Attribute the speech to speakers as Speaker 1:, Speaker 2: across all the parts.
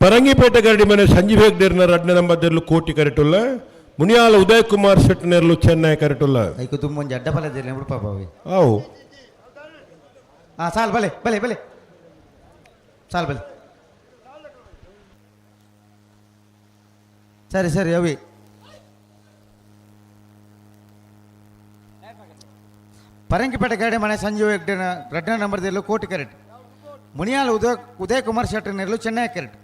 Speaker 1: ಪರಂಗಿಪೇಟೆ ಗರಡಿ ಮನೆ ಸಂಜೀವ್ ಹೆಗ್ಡೇರ್ನ 2ನೇ ನಂಬರ್ದಲ್ಲೂ ಕೋಟಿ ಕರೆಟುಲ್ಲ ಮುನಿಯಾಲ ಉದಯ್ ಕುಮಾರ್ ಶೆಟ್ನರ್ಲು ಚೆನ್ನೈ ಕರೆಟುಲ್ಲ
Speaker 2: ಐಕು ತುಂಬ ಅಡ್ಡ ಬಲದಿಲ್ಲ ಬಿಡು ಪಾಪ ಅವಿ
Speaker 1: ಅವು
Speaker 2: ಸಾಲ್ ಬಲೆ ಬಲೆ ಬಲೆ ಸಾಲ್ ಬಲೆ ಸರಿ ಸರಿ ಅವಿ ಪರಂಗಿಪೇಟೆ ಗರಡಿ ಮನೆ ಸಂಜೀವ್ ಹೆಗ್ಡೇರ್ನ 2ನೇ ನಂಬರ್ದಲ್ಲೂ ಕೋಟಿ ಕರೆಟ್ ಮುನಿಯಾಲ ಉದಯ್ ಕುಮಾರ್ ಶೆಟ್ನರ್ಲು ಚೆನ್ನೈ ಕರೆಟ್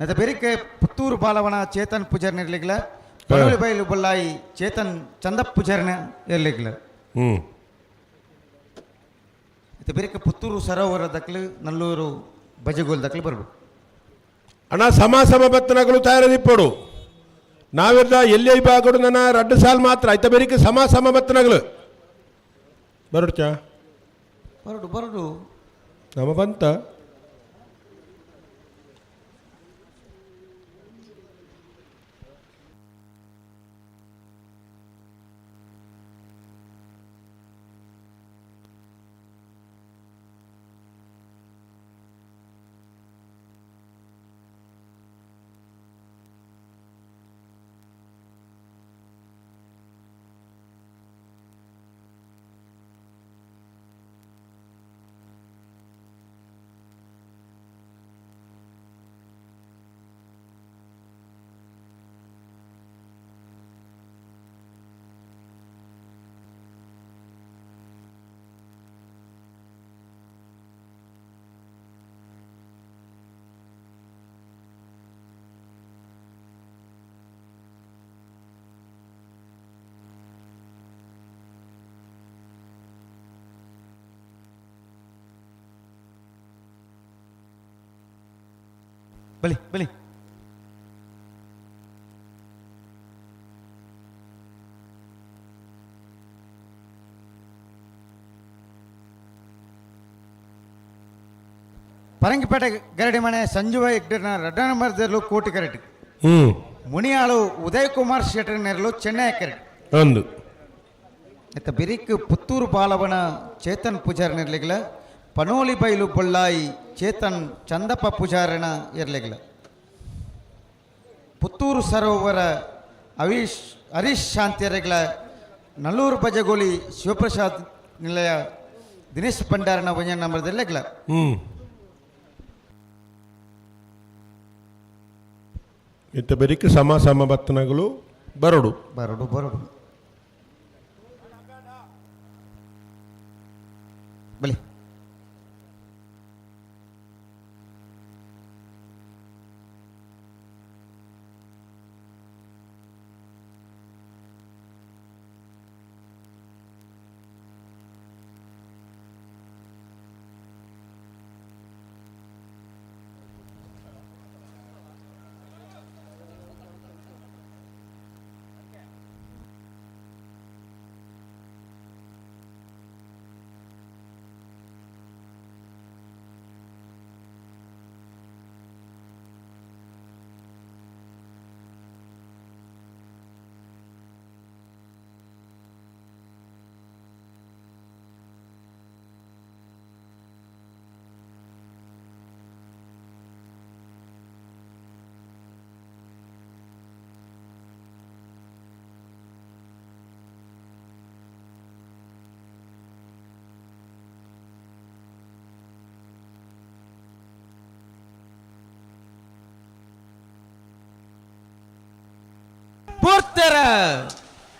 Speaker 2: ನದ ಬೆರಿಕೆ ಪುತ್ತೂರು ಬಾಲವನ ಚೇತನ್ ಪೂಜಾರ್ ನಿರ್ಲಿಗ್ಲ ಪನೋಲಿ ಬೈಲು ಬೊಲ್ಲಾಯಿ ಚೇತನ್ ಚಂದಪ್ ಪೂಜಾರ್ನ ಇರ್ಲಿಗ್ಲ ಇದು ಬೆರಿಕೆ ಪುತ್ತೂರು ಸರೋವರ ದಕ್ಲು ನಲ್ಲೂರು ಬಜಗೋಲ್ ದಕ್ಲು ಬರ್ಬೋದು
Speaker 1: ಅಣ್ಣ ಸಮ ಬತ್ತನಗಳು ತಯಾರದಿಪ್ಪಡು ನಾವಿರ್ದ ಎಲ್ಲಿ ಬಾಗಡು ನನ್ನ 2 ಸಾಲ್ ಮಾತ್ರ ಆಯ್ತಾ ಬೆರಿಕೆ ಸಮ ಬತ್ತನಗಳು ಬರಡು ಚಾ
Speaker 2: ಬರಡು
Speaker 1: ನಮ್ಮ ಬಂತ
Speaker 2: ಬಲಿ ಬಲಿ ಪರಂಗಿಪೇಟೆ ಗರಡಿ ಮನೆ ಸಂಜೀವ ಹೆಗ್ಡೇರ್ನ 2ನೇ ನಂಬರ್ದಲ್ಲೂ ಕೋಟಿ ಕರೆಟ್ ಮುನಿಯಾಳು ಉದಯ್ ಕುಮಾರ್ ಶೆಟ್ನರ್ಲು ಚೆನ್ನೈ ಕರೆಟ್
Speaker 1: ಒಂದು
Speaker 2: ಆಯ್ತಾ ಬಿರಿಕ್ ಪುತ್ತೂರು ಬಾಲವನ ಚೇತನ್ ಪೂಜಾರ್ ನಿರ್ಲಿಗ್ಲ ಪನೋಲಿ ಬೈಲು ಬೊಲ್ಲಾಯಿ ಚೇತನ್ ಚಂದಪ್ಪ ಪೂಜಾರನ ಇರ್ಲಿಗ್ಲ ಪುತ್ತೂರು ಸರೋವರ ಹರೀಶ್ ಶಾಂತಿಯರ್ಗಳ ನಲ್ಲೂರು ಬಜಗೋಲಿ ಶಿವಪ್ರಸಾದ್ ನಿಲಯ ದಿನೇಶ್ ಭಂಡಾರನ 1ನೇ ನಂಬರ್ದಲ್ಲಿಗ್ಲ
Speaker 1: ಇತ್ತ ಬೆರಿಕೆ ಸಮ ಬತ್ತನಗಳು ಬರಡು
Speaker 2: ಬಲಿ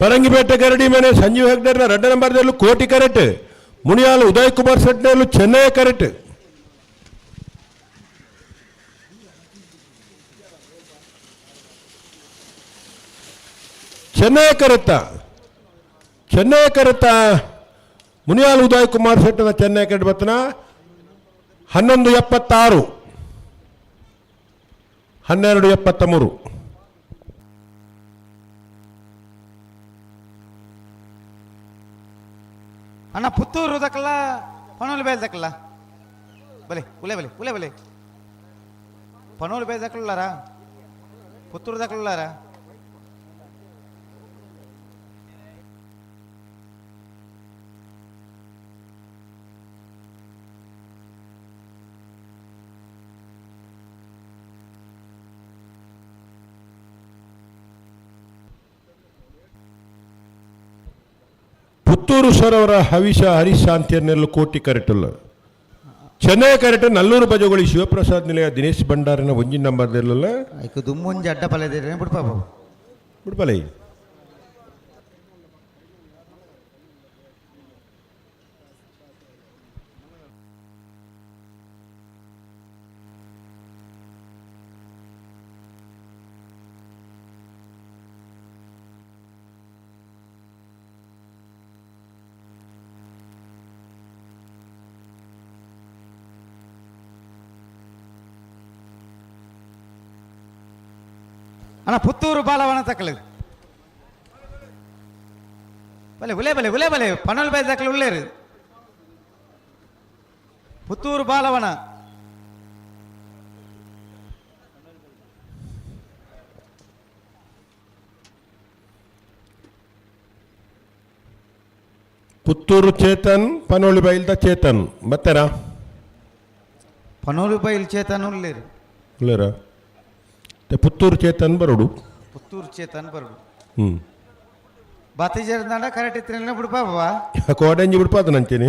Speaker 1: ಪರಂಗಿಪೇಟೆ ಗರಡಿ ಮನೆ ಸಂಜೀವ್ ಹೆಗ್ಡೇರ್ನ 2ನೇ ನಂಬರ್ದಲ್ಲೂ ಕೋಟಿ ಕರೆಟ್ ಮುನಿಯಾಲ ಉದಯ್ ಕುಮಾರ್ ಶೆಟ್ನರ್ಲು ಚೆನ್ನೈ ಕರೆಟ್ ಚೆನ್ನೈ ಕರೆತ್ತ ಮುನಿಯಾಲ ಉದಯ್ ಕುಮಾರ್ ಶೆಟ್ಟನ ಚೆನ್ನೈ ಕರೆಟ್ ಬತ್ತನ 11:76 12:73
Speaker 2: ಅಣ್ಣ ಪುತ್ತೂರು ದಕ್ಕಲ್ಲ ಪನೋಲಿ ಬೈಲ್ ದಕ್ಕಲ್ಲ భలే ఉలే భలే పనోలు పై దక్కలున్నారా పుత్తూరు దక్కలున్నారా
Speaker 1: ಪುತ್ತೂರು ಸರೋವರ ಹವಿಷ ಹರಿಶಾಂತಿಯನ್ನೆಲ್ಲ ಕೋಟಿ ಕರೆಟುಲ್ಲ ಚೆನ್ನೈ ಕರೆಟ್ ನಲ್ಲೂರು ಬಜಗೋಳಿ ಶಿವಪ್ರಸಾದ್ ನಿಲಯ ದಿನೇಶ್ ಭಂಡಾರನ ಒಂಜಿ ನಂಬರ್ದಲ್ಲ
Speaker 2: ಐಕು ದುಮ್ಮೊಂಜಿ ಅಡ್ಡ ಪಲೆದೇನೆ ಬಿಡು ಪಾಪ
Speaker 1: ಬಿಡ್ಪಲೈ
Speaker 2: ಅಣ್ಣ ಪುತ್ತೂರು ಬಾಲವನ ತಕ್ಕಲು ಭಲೆ ಉಲೇ ಭಲೆ ಪನಲ್ ಬೈ ತಕ್ಕಲು ಉಳ್ಳೇರು ಪುತ್ತೂರು ಬಾಲವನ
Speaker 1: ಪುತ್ತೂರು ಚೇತನ್ ಪನೋಳಿ ಬೈಲ್ದ ಚೇತನ್ ಬತ್ತಾರಾ
Speaker 2: ಪನೋಲು ಬೈಲ್ ಚೇತನ್ ಉಳ್ಳೇರು
Speaker 1: ಇಲ್ಲರ ಪುತ್ತೂರು ಚೇತನ್ ಬರೋಡು
Speaker 2: ಪುತ್ತೂರು ಚೇತನ್ ಬರೋಡು
Speaker 1: ಹ್ಞೂ
Speaker 2: ಬಾತಿ ಜರ್ದಾಂಡ ಕರೆಕ್ಟ್ ಇತ್ತು ಬಿಡು ಪಾಪವಾ
Speaker 1: ಕೋಡಂಜಿ ಬಿಡ್ಪಾದ ನಂಚೇನೆ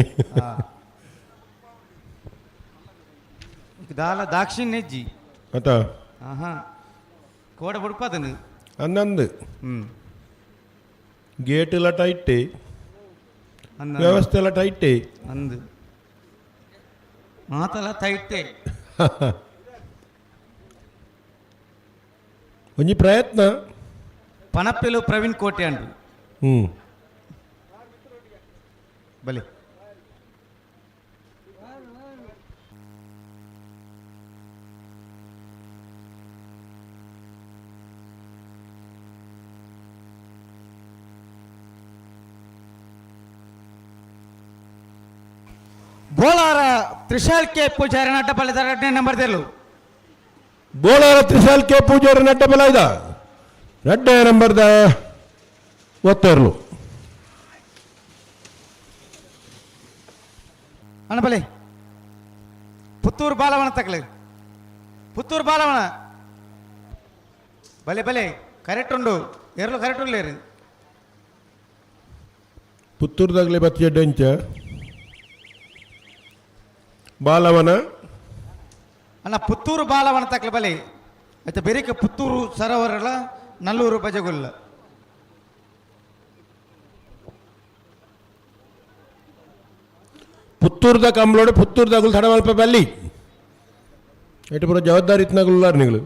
Speaker 2: ದಾಲ ದಾಕ್ಷಿಣ್ಯ ಹೆಜ್ಜಿ
Speaker 1: ಆತ
Speaker 2: ಆಹಾ ಕೋಡ ಬಿಡ್ಪಾದನು
Speaker 1: ಅನ್ನಂದು ಗೇಟ್ ಎಲ್ಲ ಟೈಟೇ
Speaker 2: ಅಂದ
Speaker 1: ವ್ಯವಸ್ಥೆ ಎಲ್ಲ ಟೈಟೇ
Speaker 2: ಅಂದು ಮಾತಲ್ಲ ತೈಟೆ
Speaker 1: ಒಂಜಿ ಪ್ರಯತ್ನ
Speaker 2: ಪನಪ್ಪೆಲು ಪ್ರವೀಣ್ ಕೋಟೆ ಅಂಡು
Speaker 1: ಹ್ಞೂ
Speaker 2: ಬಲಿ ಬೋಲಾರ ತ್ರಿಶಾಲ್ ಕೆ ಪೂಜಾರಿ ಅಡ್ಡ ಪಲ್ಲೆ ಎರಡನೇ ನಂಬರ್ ತೆರಲು
Speaker 1: ಬೋಳಾರ ತ್ರಿಶಾಲ್ ಕೆ ಪೂಜಾರಿ ನಡ್ಡ ಬಲ ಇದ ರೆಡ್ಡೆ ನಂಬರ್ದ ಒತ್ತರ್ಲು
Speaker 2: ಅಣ್ಣ ಬಲೆ ಪುತ್ತೂರು ಬಾಲವನ ತಕ್ಕಲೆ ಪುತ್ತೂರು ಬಾಲವನ ಬಲೆ ಕರೆಕ್ಟ್ ಉಂಡು ಎರಲು ಕರೆಕ್ಟ್ ಉಳ್ಳೇರು
Speaker 1: ಪುತ್ತೂರ್ದಾಗಲೇ ಬತ್ತಿಯಡ್ಡಂಚ ಬಾಲವನ
Speaker 2: ಅಣ್ಣ ಪುತ್ತೂರು ಬಾಲವನ ತಕ್ಕಲೆ ಬಲೆ ಆಯ್ತಾ ಬೇರೆ ಪುತ್ತೂರು ಸರೋವರಲ ನಲ್ಲೂರು ಬಜಗುಲ್ಲ
Speaker 1: ಪುತ್ತೂರ್ದ ಕಂಬ್ಳೋಡೆ ಪುತ್ತೂರ್ದಾಗಲು ತಡವಲ್ಪ ಬಲ್ಲಿ ಎಟ್ಟು ಪುರ ಜವಾಬ್ದಾರಿ ಇತ್ನಾಗಲ್ಲಾರ ನಿಗಳು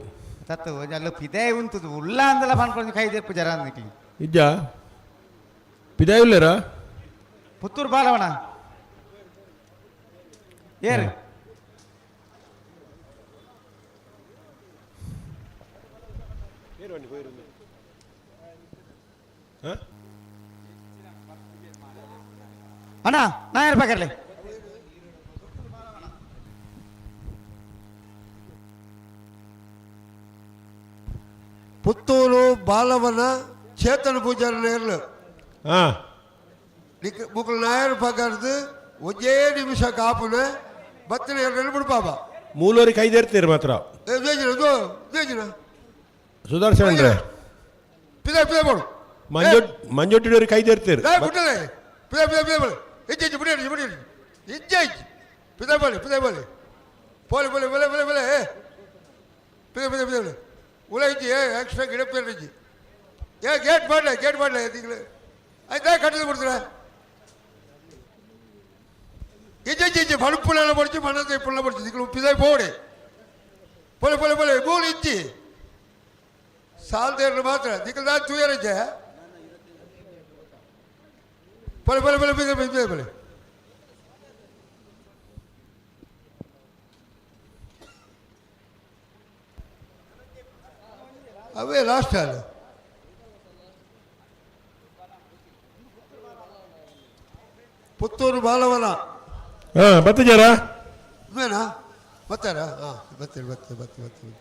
Speaker 2: ತತ್ತು ಅಲ್ಲ ಪಿದೇ ಉಂಟು ಉಲ್ಲ ಅಂದಲ್ಲ ಬಂದ್ಕೊಂಡು ಕೈ ತೆಪ್ಪು ಜರ ಅಂದಕ್ಕೆ
Speaker 1: ಇಜ್ಜ ಪಿದಾಯುಲ್ಲೇರ
Speaker 2: ಪುತ್ತೂರು ಬಾಲವನ ಏರು ಅಣ್ಣ ನಾ ಇರ್ಬೇಕಾರ್ಲಿ
Speaker 3: ಪುತ್ತೂರು ಬಾಲವನ ಚೇತನ ಪೂಜಾರಿ ನೇರ್ಲು
Speaker 1: ಹಾಂ
Speaker 3: ಮುಕ್ಕಳು ನಾಯರ್ ಪಗಾರ್ದು ಒಂದೇ ನಿಮಿಷ ಕಾಪುನ ಬತ್ತನ ಎರಡು ಬಿಡು ಪಾಪ
Speaker 1: ಮೂಲೋರಿಗೆ ಕೈದೇರ್ತೀರಿ ಮಾತ್ರ ಸುದರ್ಶನ್ ಅಂದ್ರೆ
Speaker 3: ಪಿದೆ ಪಿದೆ ಮಾಡು
Speaker 1: ಮಂಜೊಟ್ಟಿನವ್ರಿಗೆ ಕೈದೇರ್ತೀರಿ
Speaker 3: ಬಿಟ್ಟದೆ ಪಿದೆ ಪಿದೆ ಪಿದೆ ಬಳಿ ಇಜ್ಜೆ ಬಿಡಿ ಬಿಡಿ ಇಜ್ಜೆ ಪಿದೆ ಬಳಿ ಪೋಲೆ ಬಲೆ ಬಲೆ ಬಲೆ ಬಲೆ ಪಿದೆ ಪಿದೆ ಪಿದೆ ಉಳ ಇಜ್ಜಿ ಎಕ್ಸ್ಟ್ರಾ ಗಿಡ ಪೇರ್ ಇಜ್ಜಿ ಗೇಟ್ ಮಾಡಲ ತಿಂಗಳು ಆಯ್ತಾ ಕಟ್ಟದು ಬಿಡ್ತೀರ ಇಜ್ಜೆ ಪಣಪುಳೆಲ್ಲ ಪಡಿಸಿ ಮನದ ಪುಳ್ಳ ಪಡಿಸಿ ತಿಂಗಳು ಪಿದೆ ಪೋಡೆ ಪೊಲೆ ಪೊಲೆ ಪೊಲೆ ಮೂರು ಇಜ್ಜಿ ಸಾಲ್ದೇರ್ಲು ಮಾತ್ರ ತಿಂಗಳು ನಾನು ತೂಯರಿಜ್ಜೆ ಪೊಲೆ ಪೊಲೆ ಪೊಲೆ ಪಿದೆ ಪಿದೆ ಪೊಲೆ ಅವೇ ಲಾಸ್ಟ್ ಅಲ್ಲ ಪುತ್ತೂರು ಬಾಲವನ
Speaker 1: ಹಾಂ ಬತ್ತಿದ್ದಾರಾ
Speaker 3: ಇವೇನಾ ಬರ್ತಾರಾ ಹಾಂ ಬರ್ತೀವಿ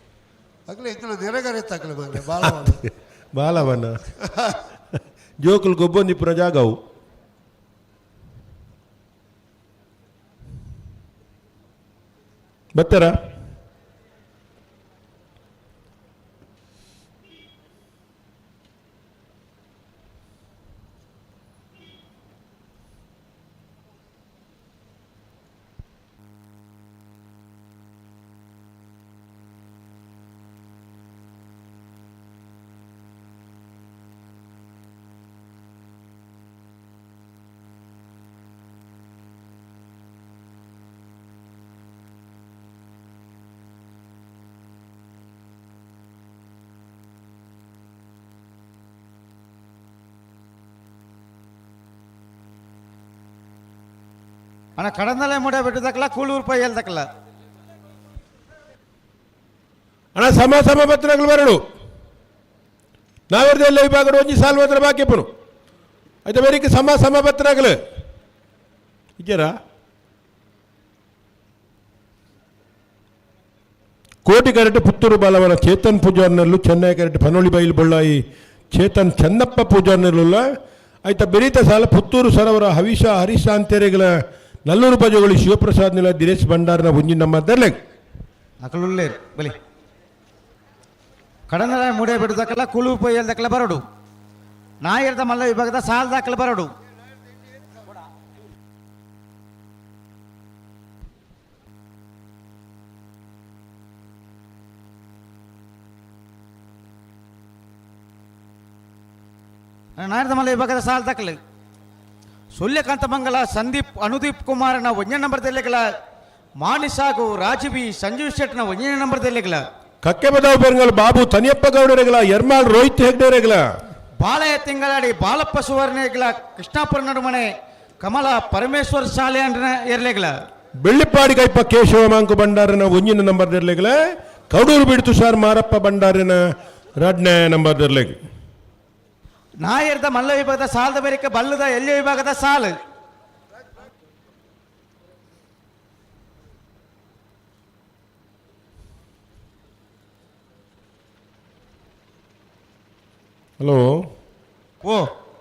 Speaker 3: ಅಗಲೇ ಇತ್ತು ನೆರೆಗಾರ ಎತ್ತಾಕಲ ಮಾರ್ರೆ ಭಾಳ
Speaker 1: ಬಾಲವನ ಜೋಕುಲು ಗೊಬ್ಬೊಂದಿಪ್ಪುನ ಜಾಗವು ಬರ್ತಾರಾ
Speaker 2: ಅಣ್ಣ ಕಡಂದಲೆ ಮುಡ ಬಿಟ್ಟದಕ್ಕಲ್ಲ ಕೂಳೂರು ಪೈ ಹೇಳ್ದಕ್ಕಲ್ಲ
Speaker 1: ಅಣ್ಣ ಸಮ ಪತ್ರಗಳು ಬರಡು ನಾವೆರ್ದೆಲ್ಲ ವಿಭಾಗಡು ಒಂಜಿ ಸಾಲು ಮಾತ್ರ ಬಾಕಿ ಪುನು ಆಯ್ತಾ ಬೇರೆ ಸಮ ಪತ್ರಗಳು ಇದ್ದಾರಾ ಕೋಟಿ ಕರೆಕ್ಟ್ ಪುತ್ತೂರು ಬಾಲವನ ಚೇತನ್ ಪೂಜಾರ್ನಲ್ಲೂ ಚೆನ್ನೈ ಕರೆಕ್ಟ್ ಪನೋಳಿ ಬೈಲು ಬಳ್ಳಾಯಿ ಚೇತನ್ ಚನ್ನಪ್ಪ ಪೂಜಾರ್ನಲ್ಲ ಆಯ್ತಾ ಬೆರೀತ ಸಾಲ ಪುತ್ತೂರು ಸರವರ ಹವಿಷ ಹರೀಶ ಅಂತೆರೆಗಳ ನಲ್ಲೂರು ಪಜಗಳು ಶಿವಪ್ರಸಾದ್ ನಿಲ ದಿನೇಶ್ ಭಂಡಾರನ ಒಂಜಿ ನಮ್ಮ ದರ್ಲೆ
Speaker 2: ಅಕಲುಲ್ಲೇರು ಬಲಿ ಕಡಂದಲೆ ಮುಡ ಬಿಟ್ಟದಕ್ಕಲ್ಲ ಕೂಳೂರು ಪೈ ಹೇಳ್ದಕ್ಕಲ್ಲ ಬರಡು ನಾಯರ್ದ ಮಲ್ಲ ವಿಭಾಗದ ಸಾಲದಾಕಲ್ಲ ಬರಡು ನಾಯರ್ದ ಮಲ್ಲ ವಿಭಾಗದ ಸಾಲದಾಕಲ್ಲ ಸೂರ್ಯಕಾಂತ ಮಂಗಲ ಸಂದೀಪ್ ಅನುದೀಪ್ ಕುಮಾರನ 1ನೇ ನಂಬರ್ ದೆಲ್ಲೆಗಳ ಮಾನಿಸಾಗು ರಾಜೀವಿ ಸಂಜೀವ್ ಶೆಟ್ನ 1ನೇ ನಂಬರ್ ದೆಲ್ಲೆಗಳ
Speaker 1: ಕಕ್ಕೆ ಬದಾವ್ ಬೆಂಗಲ್ ಬಾಬು ತನಿಯಪ್ಪ ಗೌಡರೆಗಳ ಯರ್ಮಾಳ್ ರೋಹಿತ್ ಹೆಗ್ಡೆರೆಗಳ
Speaker 2: ಬಾಳೆಯ ತಿಂಗಳಾಡಿ ಬಾಲಪ್ಪ ಸುವರ್ಣೆಗಳ ಕೃಷ್ಣಾಪುರ ನಡುಮನೆ ಕಮಲ ಪರಮೇಶ್ವರ್ ಶಾಲೆ ಅಂಡ್ರ ಎರ್ಲೆಗಳ
Speaker 1: ಬೆಳ್ಳಿಪ್ಪಾಡಿ ಕೈಪ್ಪ ಕೇಶವ ಮಾಂಕು ಭಂಡಾರನ 1ನೇ ನಂಬರ್ ದೆರ್ಲೆಗಳ ಕೌಡೂರು ಬಿಡು ತುಷಾರ್ ಮಾರಪ್ಪ ಭಂಡಾರನ 2ನೇ ನಂಬರ್ ದೆರ್ಲೆಗ್
Speaker 2: ನಾಯರ್ದ ಮಲ್ಲ ವಿಭಾಗದ ಸಾಲದ ಬೇರಿಕೆ ಬಲ್ಲದ ಎಲ್ಲಿ ವಿಭಾಗದ ಸಾಲು
Speaker 1: ಹಲೋ
Speaker 2: ಓ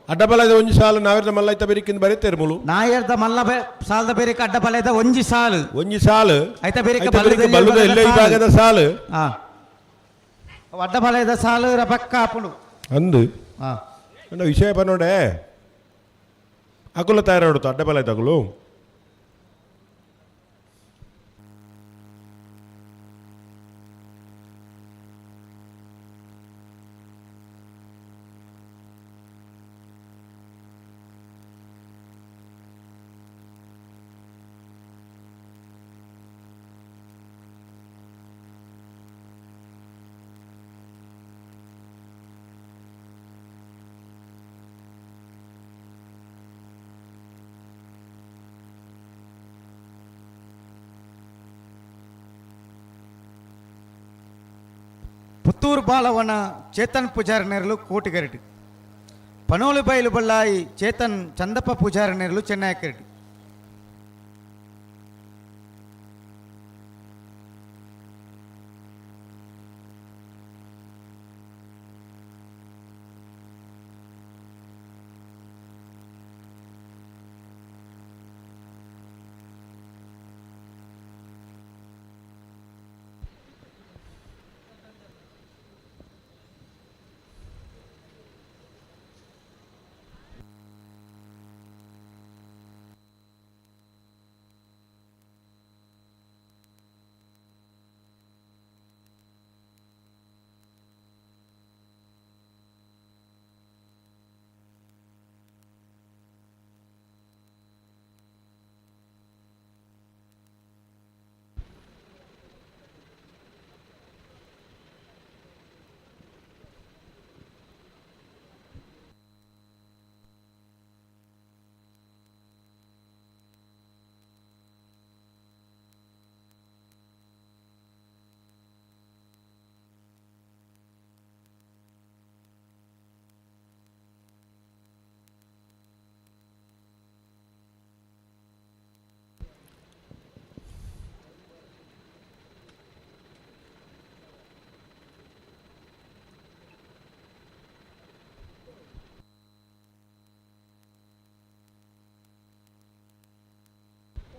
Speaker 1: ಅಡ್ಡಬಲದ ಒಂಜಿ ಸಾಲು ನಾವೆರ್ದ ಮಲ್ಲೈತ ಬೆರಿಕಿಂದ ಬರೀತೇರು ಮುಳು
Speaker 2: ನಾಯರ್ದ ಮಲ್ಲ ಸಾಲದ ಬೇರಿಕೆ ಅಡ್ಡ ಬಲದ ಒಂಜಿ ಸಾಲು ಐತ ಬೇರಿಕೆ
Speaker 1: ಬಲ್ಲುದ ಎಲ್ಲ ವಿಭಾಗದ ಸಾಲು
Speaker 2: ಅಡ್ಡ ಬಲದ ಸಾಲು ರಬಕ್ಕ ಅಪ್ಪುಡು
Speaker 1: ಅಂದು ವಿಷಯ ಪನ್ನೋಡೆ ಅಕುಲ ತಯಾರಾಡುತ್ತ ಅಡ್ಡಬಲ ತಗುಲು
Speaker 2: ಪುತ್ತೂರು ಬಾಲವನ ಚೇತನ್ ಪೂಜಾರಿ ನೆರಲು ಕೋಟಿಗರಟಿ ಪನೋಲಿ ಬೈಲು ಬಳ್ಳಾಯಿ ಚೇತನ್ ಚಂದಪ್ಪ ಪೂಜಾರಿ ನೆರಲು ಚೆನ್ನೈ ಕರಟಿ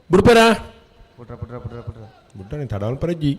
Speaker 1: ಬುಡ್ಪೇರ
Speaker 2: ಪುಟ್ರ ಪುಟ್ರ ಪುಟ್ರ ಪುಟ್ರ
Speaker 1: ಬುಡ್ಡನೆ ತಡವನ್ ಪರಜ್ಜಿ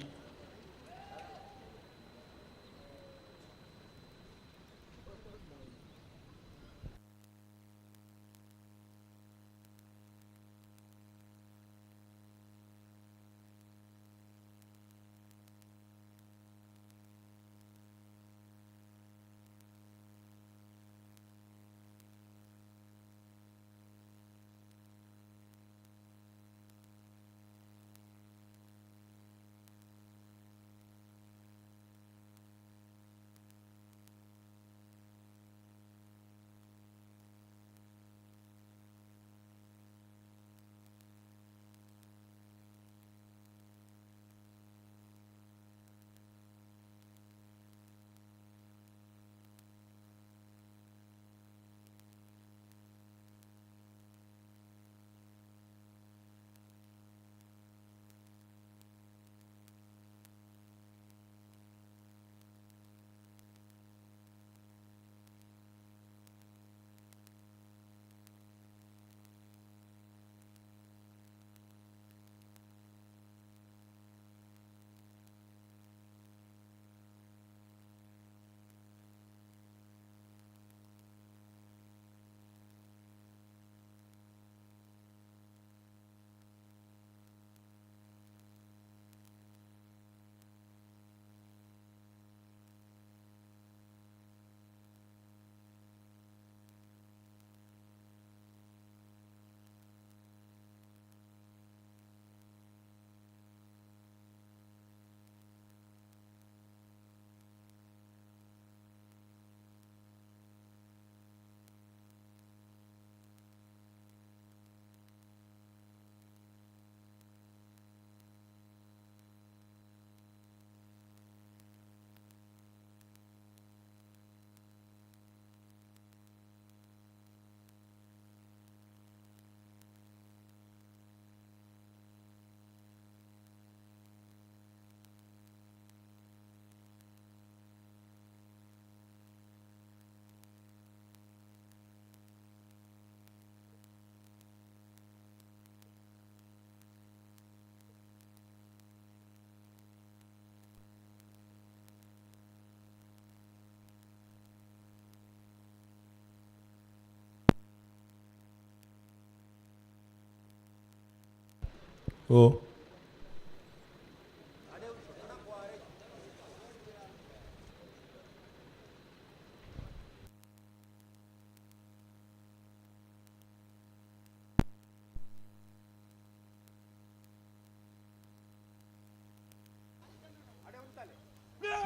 Speaker 1: ಓ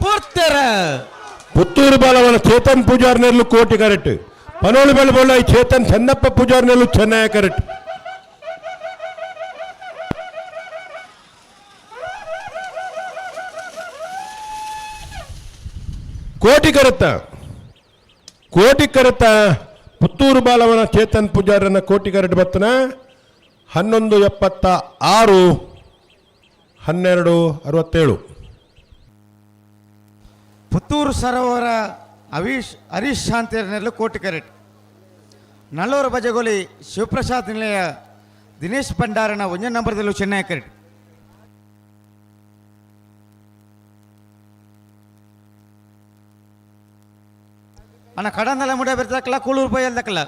Speaker 2: ಪೂರ್ತರ
Speaker 1: ಪುತ್ತೂರು ಬಾಲವನ ಚೇತನ್ ಪೂಜಾರ್ ನೆರಳು ಕೋಟಿ ಕರೆಕ್ಟ್ ಪನೋಳಿ ಬಳಿ ಬಳ್ಳಾಯಿ ಚೇತನ್ ಚೆನ್ನಪ್ಪ ಪೂಜಾರ್ ನೆರಳು ಚೆನ್ನೈ ಕರೆಕ್ಟ್ ಕೋಟಿ ಕರೆತ ಪುತ್ತೂರು ಬಾಲವನ ಚೇತನ್ ಪೂಜಾರನ ಕೋಟಿ ಕರೆಟ್ ಬರ್ತನ 1176 1267
Speaker 2: ಪುತ್ತೂರು ಸರೋವರ ಹರೀಶ್ ಶಾಂತಿಯರ್ನೆಲ್ಲ ಕೋಟಿ ಕರೆಟ್ ನಲ್ಲೂರು ಬಜಗೋಲಿ ಶಿವಪ್ರಸಾದ್ ನಿಲಯ ದಿನೇಶ್ ಭಂಡಾರನ 1 ನಂಬರ್ದಲ್ಲೂ ಚೆನ್ನೈ ಕರೆಟ್ ಅಣ್ಣ ಕಡಂದಲ ಮುಡ ಬೆರ್ತಕ್ಕಲ್ಲ ಕೂಳೂರು ಪೈ ಅಲ್ದಕ್ಕಲ್ಲ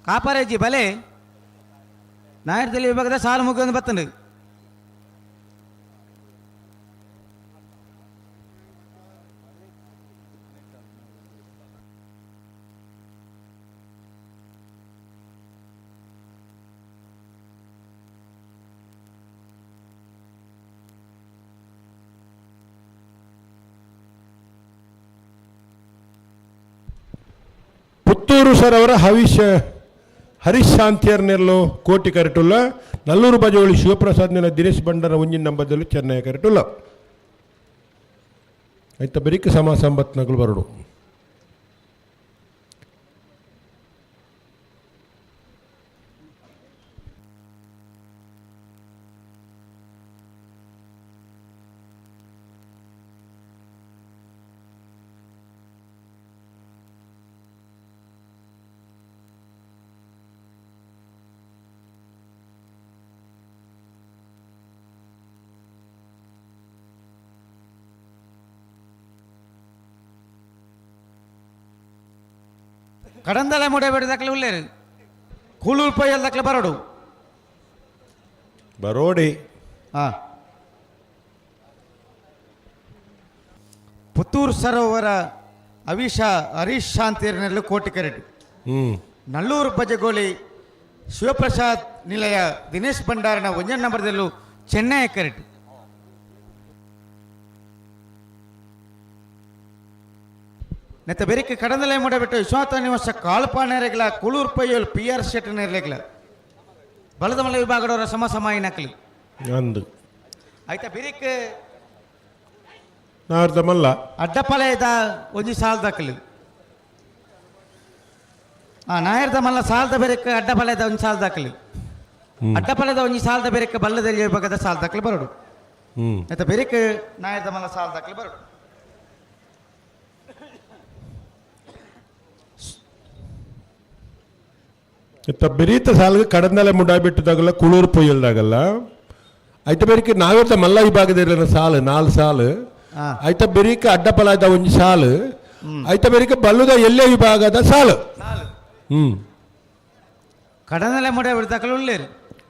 Speaker 2: ಕಾಪಾರೇಜಿ ಬಲೆ ನಾಯರ್ದಲ್ಲಿ ವಿಭಾಗದ ಸಾಲು ಮುಗಿಯೊಂದು ಬತ್ತಂಡು
Speaker 1: ಪುತ್ತೂರು ಸರೋವರ ಹರೀಶ್ ಶಾಂತಿಯರ್ ನೆರಳು ಕೋಟಿ ಕರೆಟುಲ್ಲ ನಲ್ಲೂರು ಬಜೋಳಿ ಶಿವಪ್ರಸಾದ್ ನೆಲ ದಿನೇಶ್ ಭಂಡಾರ 1 ನಂಬರ್ದಲ್ಲೂ ಚೆನ್ನೈ ಕರೆಟುಲ್ಲ ಆಯ್ತಾ ಬರೀಕ ಸಂಬತ್ನಗಳು ಬರಡು
Speaker 2: ಕಡಂದಲೆ ಮುಡಬೇಡಿ ದಾಖಲೆ ಉಳ್ಳೇರು ಕೂಳೂರು ಪೊಯ್ಯಲ್ ದಾಖಲೆ ಬರೋಡು
Speaker 1: ಬರೋಡಿ
Speaker 2: ಹಾಂ ಪುತ್ತೂರು ಸರೋವರ ಹರೀಶ್ ಶಾಂತಿಯರ್ನೆಲ್ಲೂ ಕೋಟಿ ಕೆರೆಟ್ ನಲ್ಲೂರು ಬಜಗೋಳಿ ಶಿವಪ್ರಸಾದ್ ನಿಲಯ ದಿನೇಶ್ ಭಂಡಾರನ 1 ನಂಬರ್ದಲ್ಲೂ ಚೆನ್ನೈ ಕೆರೆಟ್ ನೆತ್ತ ಬೆರಿಕೆ ಕಡಂದಲೆ ಮೂಡಬಿಟ್ಟು ವಿಶ್ವನಾಥ ನಿವಾಸ ಕಾಳುಪಾನೇರೆಗಳ ಕೂಳೂರು ಪೊಯ್ಯಲು PR ಶೆಟ್ ನೆರಲೆಗಳ ಬಲದ ಮಲೆ ವಿಭಾಗದವರ ಸಮ ನಕಲಿ
Speaker 1: ಅಂದು
Speaker 2: ಆಯ್ತಾ ಬೆರಿಕೆ
Speaker 1: ನಾರ್ದ ಮಲ್ಲ
Speaker 2: ಅಡ್ಡಪಾಳೆಯದ ಒಂಜಿ ಸಾಲ ದಾಖಲು ನಾಯರ್ದ ಮಲ್ಲ ಸಾಲದ ಬೆರಕ್ಕೆ ಅಡ್ಡಪಾಳೆಯದ ಒಂದು ಸಾಲ ದಾಖಲು ಅಡ್ಡಪಾಳೆಯದ ಒಂಜಿ ಸಾಲದ ಬೆರಕ್ಕೆ ಬಲ್ಲದಲ್ಲಿ ವಿಭಾಗದ ಸಾಲ ದಾಖಲೆ ಬರೋಡು ಆಯ್ತಾ ಬೆರಕ್ಕೆ ನಾಯರ್ದ ಮಲ್ಲ ಸಾಲ ದಾಖಲೆ ಬರೋಡು
Speaker 1: ಇತ್ತ ಬೆರೀತ ಸಾಲಿಗೆ ಕಡಂದಲೆ ಮುಡಾಬಿಟ್ಟದಾಗಲ್ಲ ಕುಳೂರು ಪೊಯ್ಯಲ್ದಾಗಲ್ಲ ಐತ ಬೆರಿಕೆ ನಾವಿರ್ತ ಮಲ್ಲ ವಿಭಾಗದ ಸಾಲು 4 ಸಾಲು ಐತ ಬೆರಿಕೆ ಅಡ್ಡಪಲಾದ ಒಂಜಿ ಸಾಲು ಐತ ಬೆರಿಕೆ ಬಲ್ಲುದ ಎಲ್ಲೇ ವಿಭಾಗದ ಸಾಲು
Speaker 2: ಕಡಂದಲೆ ಮುಡ ಬಿಡ್ದಾಕಲು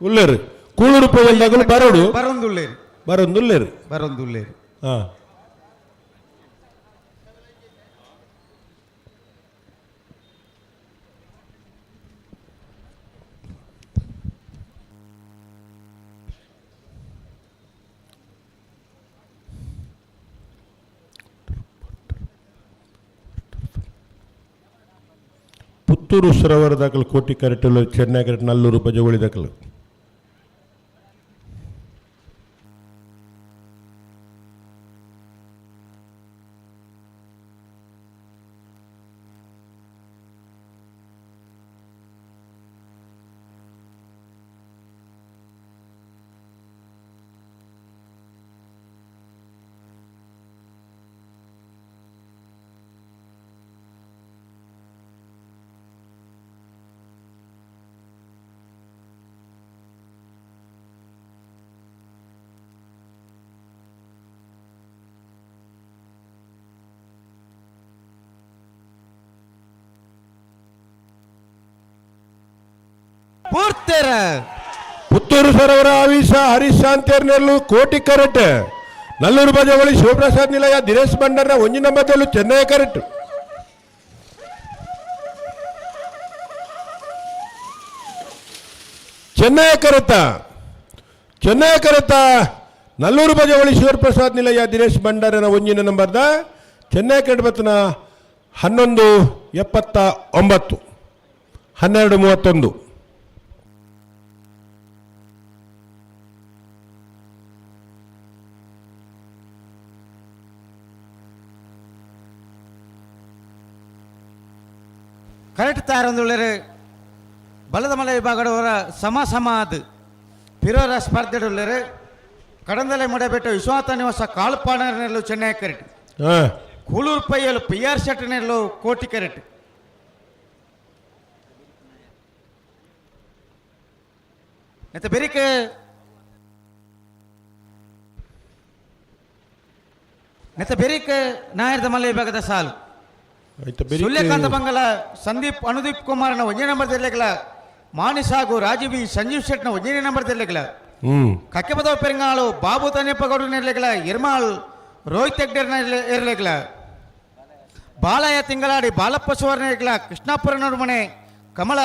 Speaker 1: ಉಳ್ಳೇರು ಕೂಳೂರು ಪೊಯ್ಯಲ್ದಾಗಲು ಬರೋಡು
Speaker 2: ಬರೊಂದುಳ್ಳೇರು
Speaker 1: ಬರೊಂದುಳ್ಳೇರು ಹಾ ಪುತ್ತೂರು ಸರೋವರ ದಾಖಲು ಕೋಟಿ ಕರೆಟಲು ಚೆನ್ನೈ ಕರೆಟ್ ನಲ್ಲೂರು ಬಜಗೋಳಿ ದಾಖಲು
Speaker 2: ಪೂರ್ತಿರ
Speaker 1: ಪುತ್ತೂರು ಸರೋವರ ಹರೀಶ್ ಶಾಂತಿಯರ್ನೆಲ್ಲೂ ಕೋಟಿ ಕರೆಟ್ ನಲ್ಲೂರು ಬಜಗೋಳಿ ಶಿವಪ್ರಸಾದ್ ನಿಲಯ ದಿನೇಶ್ ಭಂಡಾರನ 1 ನಂಬರ್ದಲ್ಲೂ ಚೆನ್ನೈ ಕರೆಟ್ ಚೆನ್ನೈ ಕರೆತ ನಲ್ಲೂರು ಬಜಗೋಳಿ ಶಿವಪ್ರಸಾದ್ ನಿಲಯ ದಿನೇಶ್ ಭಂಡಾರನ 1 ನಂಬರ್ದ ಚೆನ್ನೈ ಕರೆಟ್ ಬತ್ತನ 11:79 12:31
Speaker 2: ಕರೆಕ್ಟ್ ತಾರೊಂದುಳ್ಳರು ಬಲದ ಮಲೆ ವಿಭಾಗದವರ ಸಮ ಪಿರೋರ ಸ್ಪರ್ಧೆಡುಳ್ಳರು ಕಡಂದಲೆ ಮುಡಬಿಟ್ಟು ವಿಶ್ವನಾಥ ನಿವಾಸ ಕಾಳುಪಾಣನೆಲ್ಲೂ ಚೆನ್ನೈ ಕೆರೆಟ್ ಕೂಳೂರು ಪೊಯ್ಯಲು PR ಶೆಟ್ ನೆರಲು ಕೋಟಿ ಕೆರೆಟ್ ನೆತ್ತ ಬೆರಿಕೆ ನಾಯರ್ದ ಮಲೆ ವಿಭಾಗದ ಸಾಲು ಸೂರ್ಯಕಾಂತ ಬಂಗಲ ಸಂದೀಪ್ ಅನುದೀಪ್ ಕುಮಾರ್ನ 1 ನಂಬರ್ದೆಲ್ಲೆಗಳ ಮಾನಿಸ್ ಹಾಗೂ ರಾಜೀವಿ ಸಂಜೀವ್ ಶೆಟ್ನ 1 ನಂಬರ್ದೆಲ್ಲೆಗಳ ಕಕ್ಕೆಪದವ ಪೆರಿಂಗಾಳು ಬಾಬು ತನ್ಯಪ್ಪಗೌಡ ನೆರಲೆಗಳ ಇರ್ಮಾಳ್ ರೋಹಿತ್ ಹೆಗ್ಡೆರ್ನ ಎರಲೆಗಳ ಬಾಲಯ್ಯ ತಿಂಗಳಾಡಿ ಬಾಲಪ್ಪ ಸುವರ್ಣರೆಗಳ ಕೃಷ್ಣಾಪುರ ನಡುಮನೆ ಕಮಲ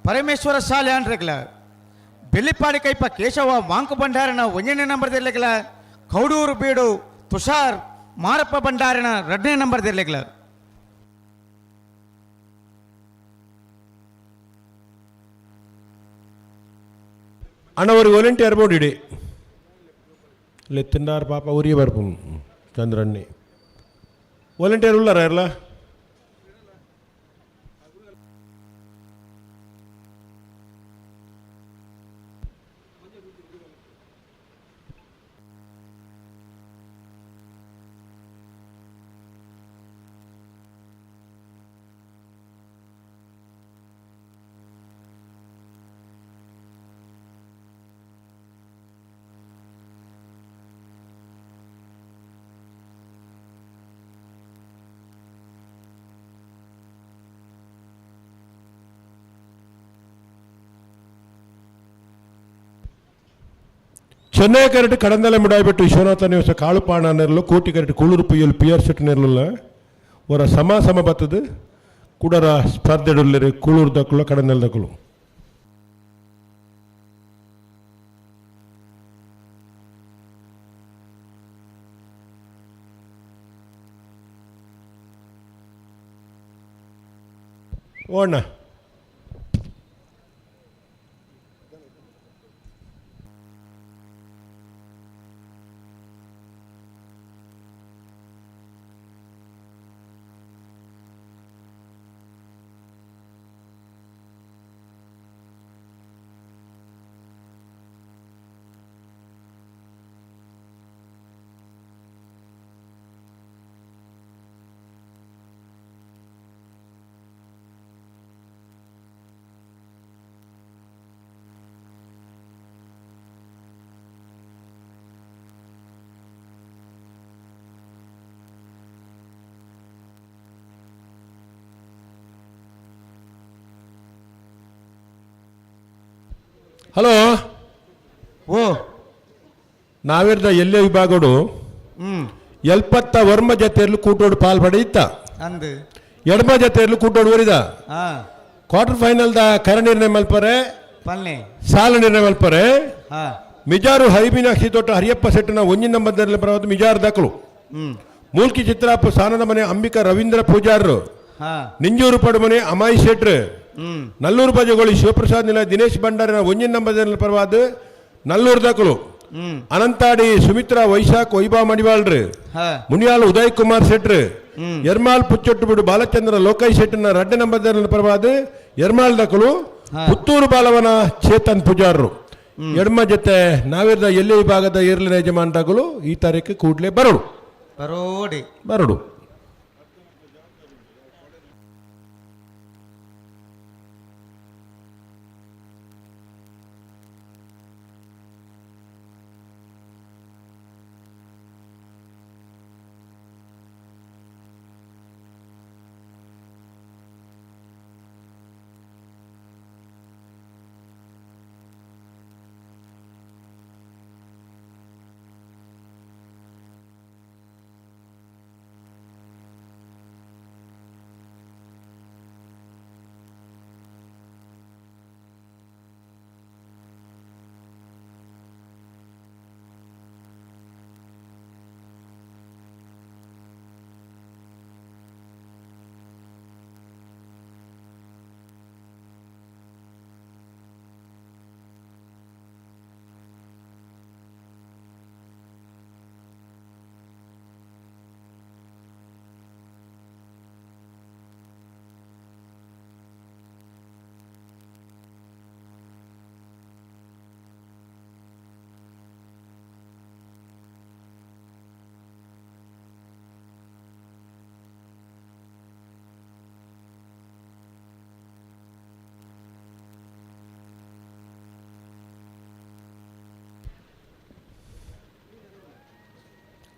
Speaker 2: ಪರಮೇಶ್ವರ ಶಾಲೆ ಅಂಡ್ರೆಗಳ ಬೆಳ್ಳಿಪಾಡಿ ಕೈಪ ಕೇಶವ ಮಾಂಕು ಭಂಡಾರನ 1 ನಂಬರ್ದೆಲ್ಲೆಗಳ ಕೌಡೂರು ಬೀಡು ತುಷಾರ್ ಮಾರಪ್ಪ ಭಂಡಾರನ 2 ನಂಬರ್ದೆಲ್ಲೆಗಳ
Speaker 1: ಅಣ್ಣವ್ರಿಗೆ ವಾಲಂಟಿಯರ್ ಬೋಡಿಡಿ ಲೆತ್ತಿಂದಾರು ಪಾಪ ಉರಿಗೆ ಬರ್ಪು ಚಂದ್ರಣ್ಣಿ ವಾಲಂಟಿಯರ್ ಉಳ್ಳಾರ ಯಾರಲ್ಲ చెన్నై కరెక్ట్ కడందల ముడాయిబెట్టు విశ్వనాథ నివಸ ಕಾಳುಪಾಣ ನೆರಲು ಕೋಟಿ ಕರೆಕ್ಟ್ ಕುಳೂರು ಪುಯ್ಯಲು ಪಿಯರ್ ಸೆಟ್ ನೆರಲಲ್ಲ ಅವರ ಸಮ ಬರ್ತದೆ ಕೂಡರ ಸ್ಪರ್ಧೆಡುಲ್ಲರಿ ಕುಳೂರು ದಕ್ಕಲು ಕಡನೆಲ್ ದಕ್ಕಲು ಓಣ್ಣ ಹಲೋ
Speaker 2: ಓ
Speaker 1: ನಾವಿರ್ದ ಎಲ್ಲೇ ವಿಭಾಗಡು ಎಲ್ಪತ್ತ ವರ್ಮ ಜತೆಯಲ್ಲಿ ಕೂಟೋಡು ಪಾಲ್ಪಡೆಯಿತ್ತ
Speaker 2: ಅಂದು
Speaker 1: ಎಡಮ ಜತೆಯಲ್ಲಿ ಕೂಟೋಡು ಓರಿದ
Speaker 2: ಹಾ
Speaker 1: ಕ್ವಾರ್ಟರ್ ಫೈನಲ್ದ ಕರ ನಿರ್ಣಯ ಮಲ್ಪರೆ
Speaker 2: ಪಲ್ಲೆ
Speaker 1: ಸಾಲ ನಿರ್ಣಯ ಮಲ್ಪರೆ
Speaker 2: ಹಾ
Speaker 1: ಮಿಜಾರು ಹರಿಬಿನಾಕ್ಷಿ ತೋಟ ಹರಿಯಪ್ಪ ಸೆಟ್ಟಿನ ಒಂಜಿನ ನಂಬರ್ದಲ್ಲಿ ಬರೋದು ಮಿಜಾರು ದಾಖಲು ಮೂಲ್ಕಿ ಚಿತ್ರಾಪು ಸಾನದ ಮನೆ ಅಂಬಿಕಾ ರವೀಂದ್ರ ಪೂಜಾರರು
Speaker 2: ಹಾ
Speaker 1: ನಿಂಜೂರು ಪಡುಮನೆ ಅಮಾಯಿ ಶೆಟ್ರು ನಲ್ಲೂರು ಬಜಗೋಳಿ ಶಿವಪ್ರಸಾದ್ ನಿಲ ದಿನೇಶ್ ಭಂಡಾರಿನ ಒಂಜಿನ ನಂಬರ್ದಲ್ಲಿ ಪರವಾದ ನಲ್ಲೂರು ದಾಖಲು ಅನಂತಾಡಿ ಸುಮಿತ್ರಾ ವೈಶಾಖ್ ವೈಭವ ಮಡಿವಾಳ್ರು ಮುನಿಯಾಲ್ ಉದಯ್ ಕುಮಾರ್ ಶೆಟ್ರು ಎರ್ಮಾಲ್ ಪುಚ್ಚೊಟ್ಟು ಬಿಡು ಬಾಲಚಂದ್ರ ಲೋಕೈ ಶೆಟ್ಟಿನ ರಡ್ಡ ನಂಬರ್ದಲ್ಲಿ ಪರವಾದ ಎರ್ಮಾಲ್ ದಾಖಲು ಪುತ್ತೂರು ಬಾಲವನ ಚೇತನ್ ಪೂಜಾರರು ಎಡಮ ಜೊತೆ ನಾವಿರ್ದ ಎಲ್ಲೇ ವಿಭಾಗದ ಏರ್ಲಿನ ಯಜಮಾನರಾಗಲು ಈ ತಾರೀಕು ಕೂಡಲೇ ಬರಡು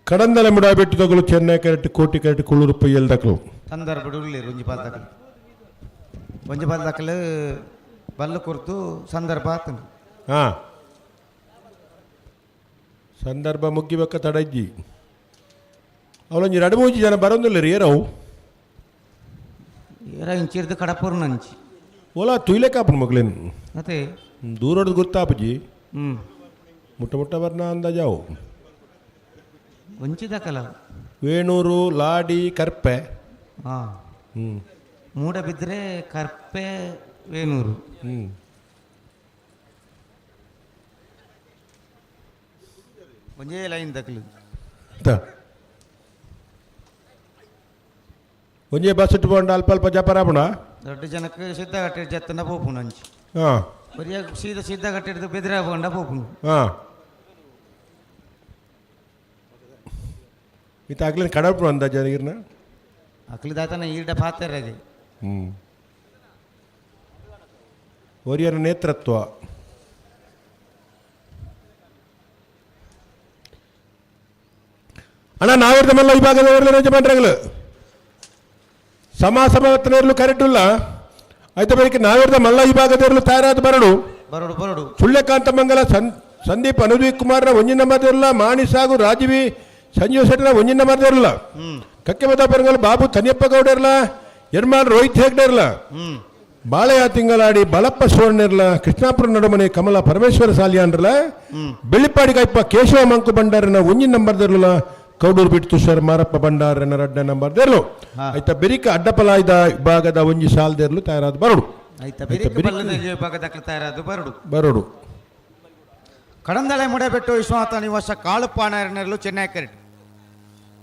Speaker 1: ಕಡಂದಲ ಮುಡಾಬೆಟ್ಟು ತಗಲು ಚೆನ್ನೈ ಕರೆಕ್ಟ್ ಕೋಟಿ ಕರೆಕ್ಟ್ ಕುಳೂರು ಪುಯ್ಯಲ್ ದಕ್ಕಲು
Speaker 2: ಸಂದರ್ಭ ಒಂಜಿ ಪಾಲ್ ದಕ್ಕಲು ಬಲ್ಲು ಕುರ್ತು ಸಂದರ್ಭ ಆತನು
Speaker 1: ಹಾ ಸಂದರ್ಭ ಮುಗ್ಗಿಬೇಕ ತಡಜ್ಜಿ ಅವಳೊಂಜಿ ಎರಡು ಮೂಜಿ ಜನ ಬರೋದಿಲ್ಲ ರೀ ಏರವು
Speaker 2: ಇಂಚಿರ್ದು ಕಡಪೂರ್ ನಂಚಿ
Speaker 1: ಓಲಾ ತುಯ್ಲೆ ಕಾಪು ಮಗಳೇನು
Speaker 2: ಮತ್ತೆ
Speaker 1: ದೂರದ್ದು ಗೊತ್ತಾಪಜಿ ಮುಟ್ಟ ಬರ್ನ ಅಂದಾಜಾವು
Speaker 2: ಒಂಚಿದಕಲ
Speaker 1: ವೇಣೂರು ಲಾಡಿ ಕರ್ಪೆ
Speaker 2: ಮೂಡಬಿದ್ರೆ ಕರ್ಪೆ ವೇಣೂರು ಒಂದೇ ಲೈನ್ ದಕ್ಕಲು
Speaker 1: ಒಂಜೇ ಬಸ್ ಇಟ್ಕೊಂಡು ಅಲ್ಪ ಅಲ್ಪ ಜಪರಾಪಣ
Speaker 2: ದೊಡ್ಡ ಜನಕ್ಕೆ ಸಿದ್ಧ ಕಟ್ಟಿದ ಜತ್ತನ ಪೋಪುನು ಅಂಚಿ
Speaker 1: ಹಾಂ
Speaker 2: ಬರಿಯಾಗ ಸಿದ್ಧ ಕಟ್ಟಿಡ್ದು ಬೆದ್ರ ಹಾಕೊಂಡ ಪೋಪುನು
Speaker 1: ಹಾಂ ಇತ್ತು ಆಗ್ಲಿನ ಕಡಪು ಅಂದಾಜ ನೀರ್ನ
Speaker 2: ಅಕ್ಲಿದಾತನ ಈಡ ಪಾತ್ರ ಅದೇ
Speaker 1: ಒರಿಯರ ನೇತೃತ್ವ ಅಣ್ಣ ನಾವಿರ್ದ ಮಲ್ಲ ವಿಭಾಗದವರೆಲ್ಲ ಯಜಮಾನರಾಗಲು ಸಮಾಸಮವತ್ತನೇರ್ಲು ಕರೆಕ್ಟ್ ಇಲ್ಲ ಆಯ್ತು ಬರೀ ನಾವಿರ್ದ ಮಲ್ಲ ವಿಭಾಗದವರೆಲ್ಲ ತಯಾರಾದ ಬರಡು
Speaker 2: ಬರಡು
Speaker 1: ಸುಳ್ಯಕಾಂತ ಮಂಗಲ ಸಂದೀಪ್ ಅನುದೀಪ್ ಕುಮಾರ್ನ ಒಂಜಿ ನಂಬರ್ ಇರಲ್ಲ, ಮಾಣಿಸಾಗು ರಾಜೀವಿ ಸಂಜೀವ್ ಶೆಟ್ಟರ ಒಂಜಿ ನಂಬರ್ ಇರಲ್ಲ, ಕಕ್ಕೆಬದ ಪರಂಗಲ್ ಬಾಬು ತನಿಯಪ್ಪ ಗೌಡ ಇರಲ್ಲ, ಯರ್ಮಾನ್ ರೋಹಿತ್ ಹೆಗ್ಡೆ ಇರಲ್ಲ, ಬಾಳೆಯ ತಿಂಗಳಾಡಿ ಬಲಪ್ಪ ಸುವರ್ಣ ಇರಲ್ಲ, ಕೃಷ್ಣಾಪುರ ನಡುಮನೆ ಕಮಲ ಪರಮೇಶ್ವರ ಸಾಲಿಯಾನ್ರಲ್ಲ, ಬೆಳ್ಳಿಪ್ಪಾಡಿ ಕೈಪ್ಪ ಕೇಶವ ಮಂಕು ಭಂಡಾರನ ಒಂಜಿ ನಂಬರ್ ಇರಲ್ಲ, ಕೌಡೂರು ಬಿಟ್ಟು ತುಷಾರ್ ಮಾರಪ್ಪ ಭಂಡಾರನ 2ನೇ ನಂಬರ್ ಇರಲು ಆಯ್ತಾ ಬೆರಿಕ ಅಡ್ಡಪಲಾಯ್ದ ವಿಭಾಗದ ಒಂಜಿ ಸಾಲದಿರಲು ತಯಾರಾದ ಬರಡು ಬರಡು
Speaker 2: ಕಡಂದಳೆ ಮುಡಬೆಟ್ಟು ವಿಶ್ವನಾಥ ನಿವಾಸ ಕಾಳುಪಾಣರ್ನೆರಲು ಚೆನ್ನೈ ಕೆರೆಟ್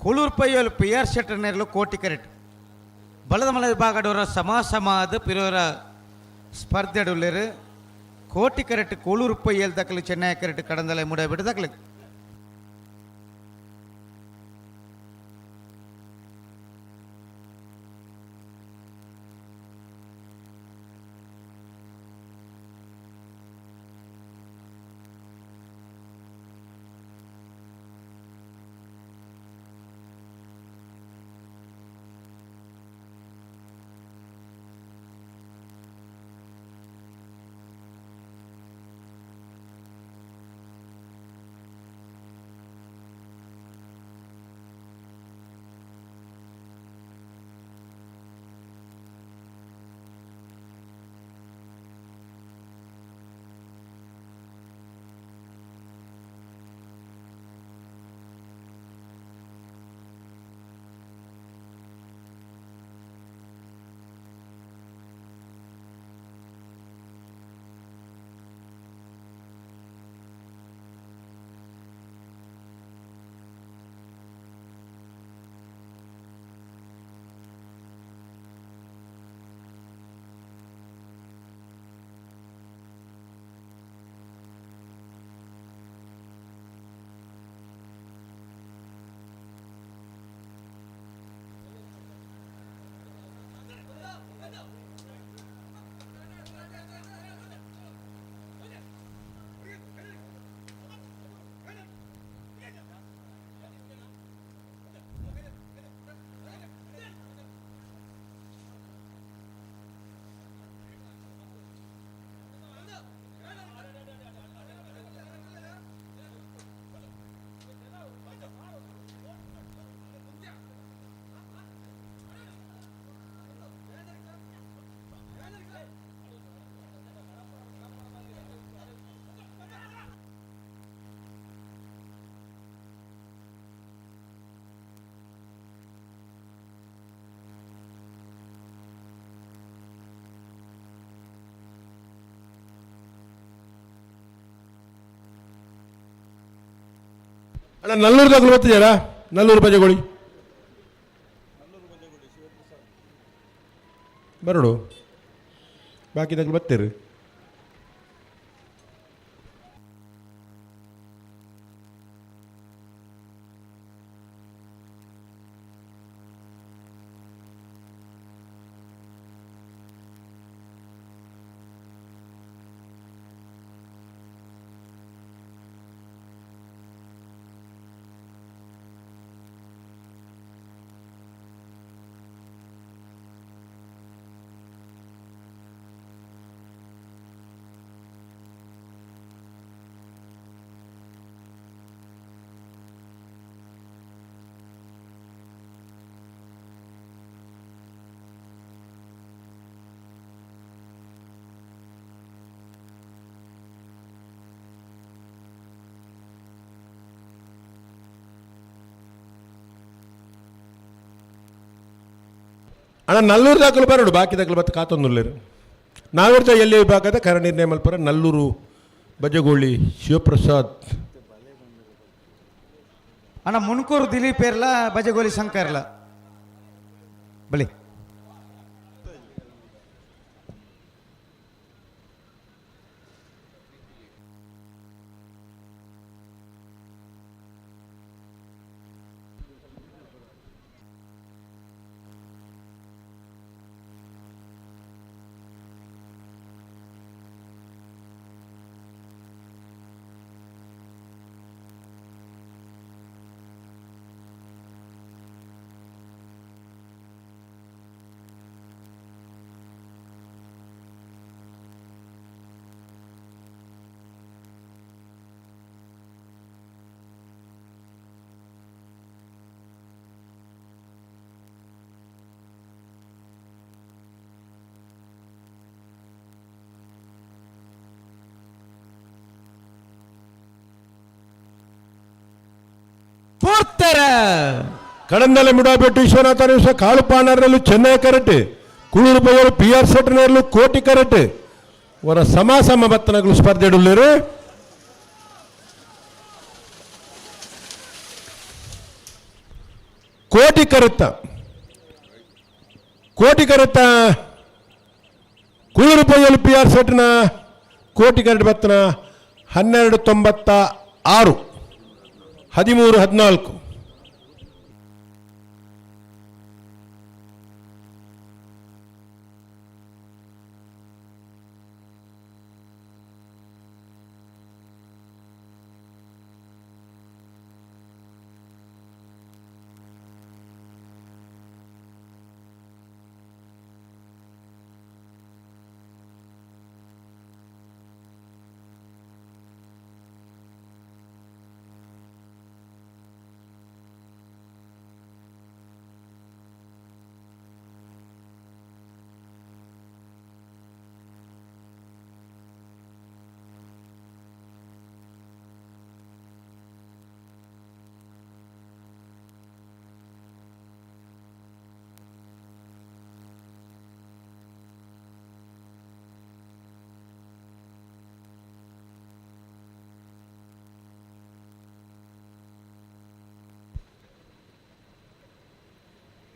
Speaker 2: ಕುಳೂರ್ ಪೈಯಲು PR ಶೆಟ್ಟರ್ನೆರಲು ಕೋಟಿ ಕೆರೆಟ್ ಬಲದಮಲ ವಿಭಾಗದವರ ಸಮಾಸಮಾದ ಪಿರೋರ ಸ್ಪರ್ಧೆಡುಲ್ಲೇರು ಕೋಟಿ ಕೆರೆಟ್ ಕುಳೂರ್ ಪೈಯಲ್ ದಕ್ಕಲು ಚೆನ್ನೈ ಕೆರೆಟ್ ಕಡಂದಳೆ ಮುಡಬೆಟ್ಟು ದಕ್ಕಲು
Speaker 1: ಅಣ್ಣ ನಲ್ಲೂರು ಬರ್ತಿದ್ದಾರಾ? ನಲ್ಲೂರು ಬಜೆಗೋಳಿ ಬರಡು ಬಾಕಿದಾಗ ಬರ್ತೀರಿ. ಅಣ್ಣ ನಲ್ಲೂರು ದಾಖಲು ಬರಡು ಬಾಕಿ ದಾಖಲು ಬತ್ತ ಕಾತೊಂದುಲ್ಲೇರು ನಾವಿರ್ತ ಎಲ್ಲಿ ವಿಭಾಗದ ಕರಣಿರ್ಣಯ ಮಲ್ಪುರ ನಲ್ಲೂರು ಬಜಗೋಳಿ ಶಿವಪ್ರಸಾದ್
Speaker 2: ಅಣ್ಣ ಮುನ್ಕೂರು ದಿಲೀಪ್ ಇರ್ಲ ಬಜಗೋಲಿ ಶಂಕರ್ಲ ಬಳಿ பேர
Speaker 1: ಕಡಂದಲೆ ಮುಡಾಬೆಟ್ಟು ವಿಶ್ವನಾಥ ಕಾಳುಪಾಣರಲ್ಲೂ ಚೆನ್ನೈ ಕರೆಟ್ ಕುಳೂರು ಬೈಯರು PR ಸೆಟ್ನರ್ಲು ಕೋಟಿ ಕರೆಟ್ ವರ ಸಮ ಬತ್ತನಗಳು ಸ್ಪರ್ಧೆಡುಳ್ಳರು ಕೋಟಿ ಕರುತ್ತ ಕುಳೂರು ಬೈಯಲು PR ಸೆಟ್ನ ಕೋಟಿ ಕರೆಟ್ ಬತ್ತನ 1296 1314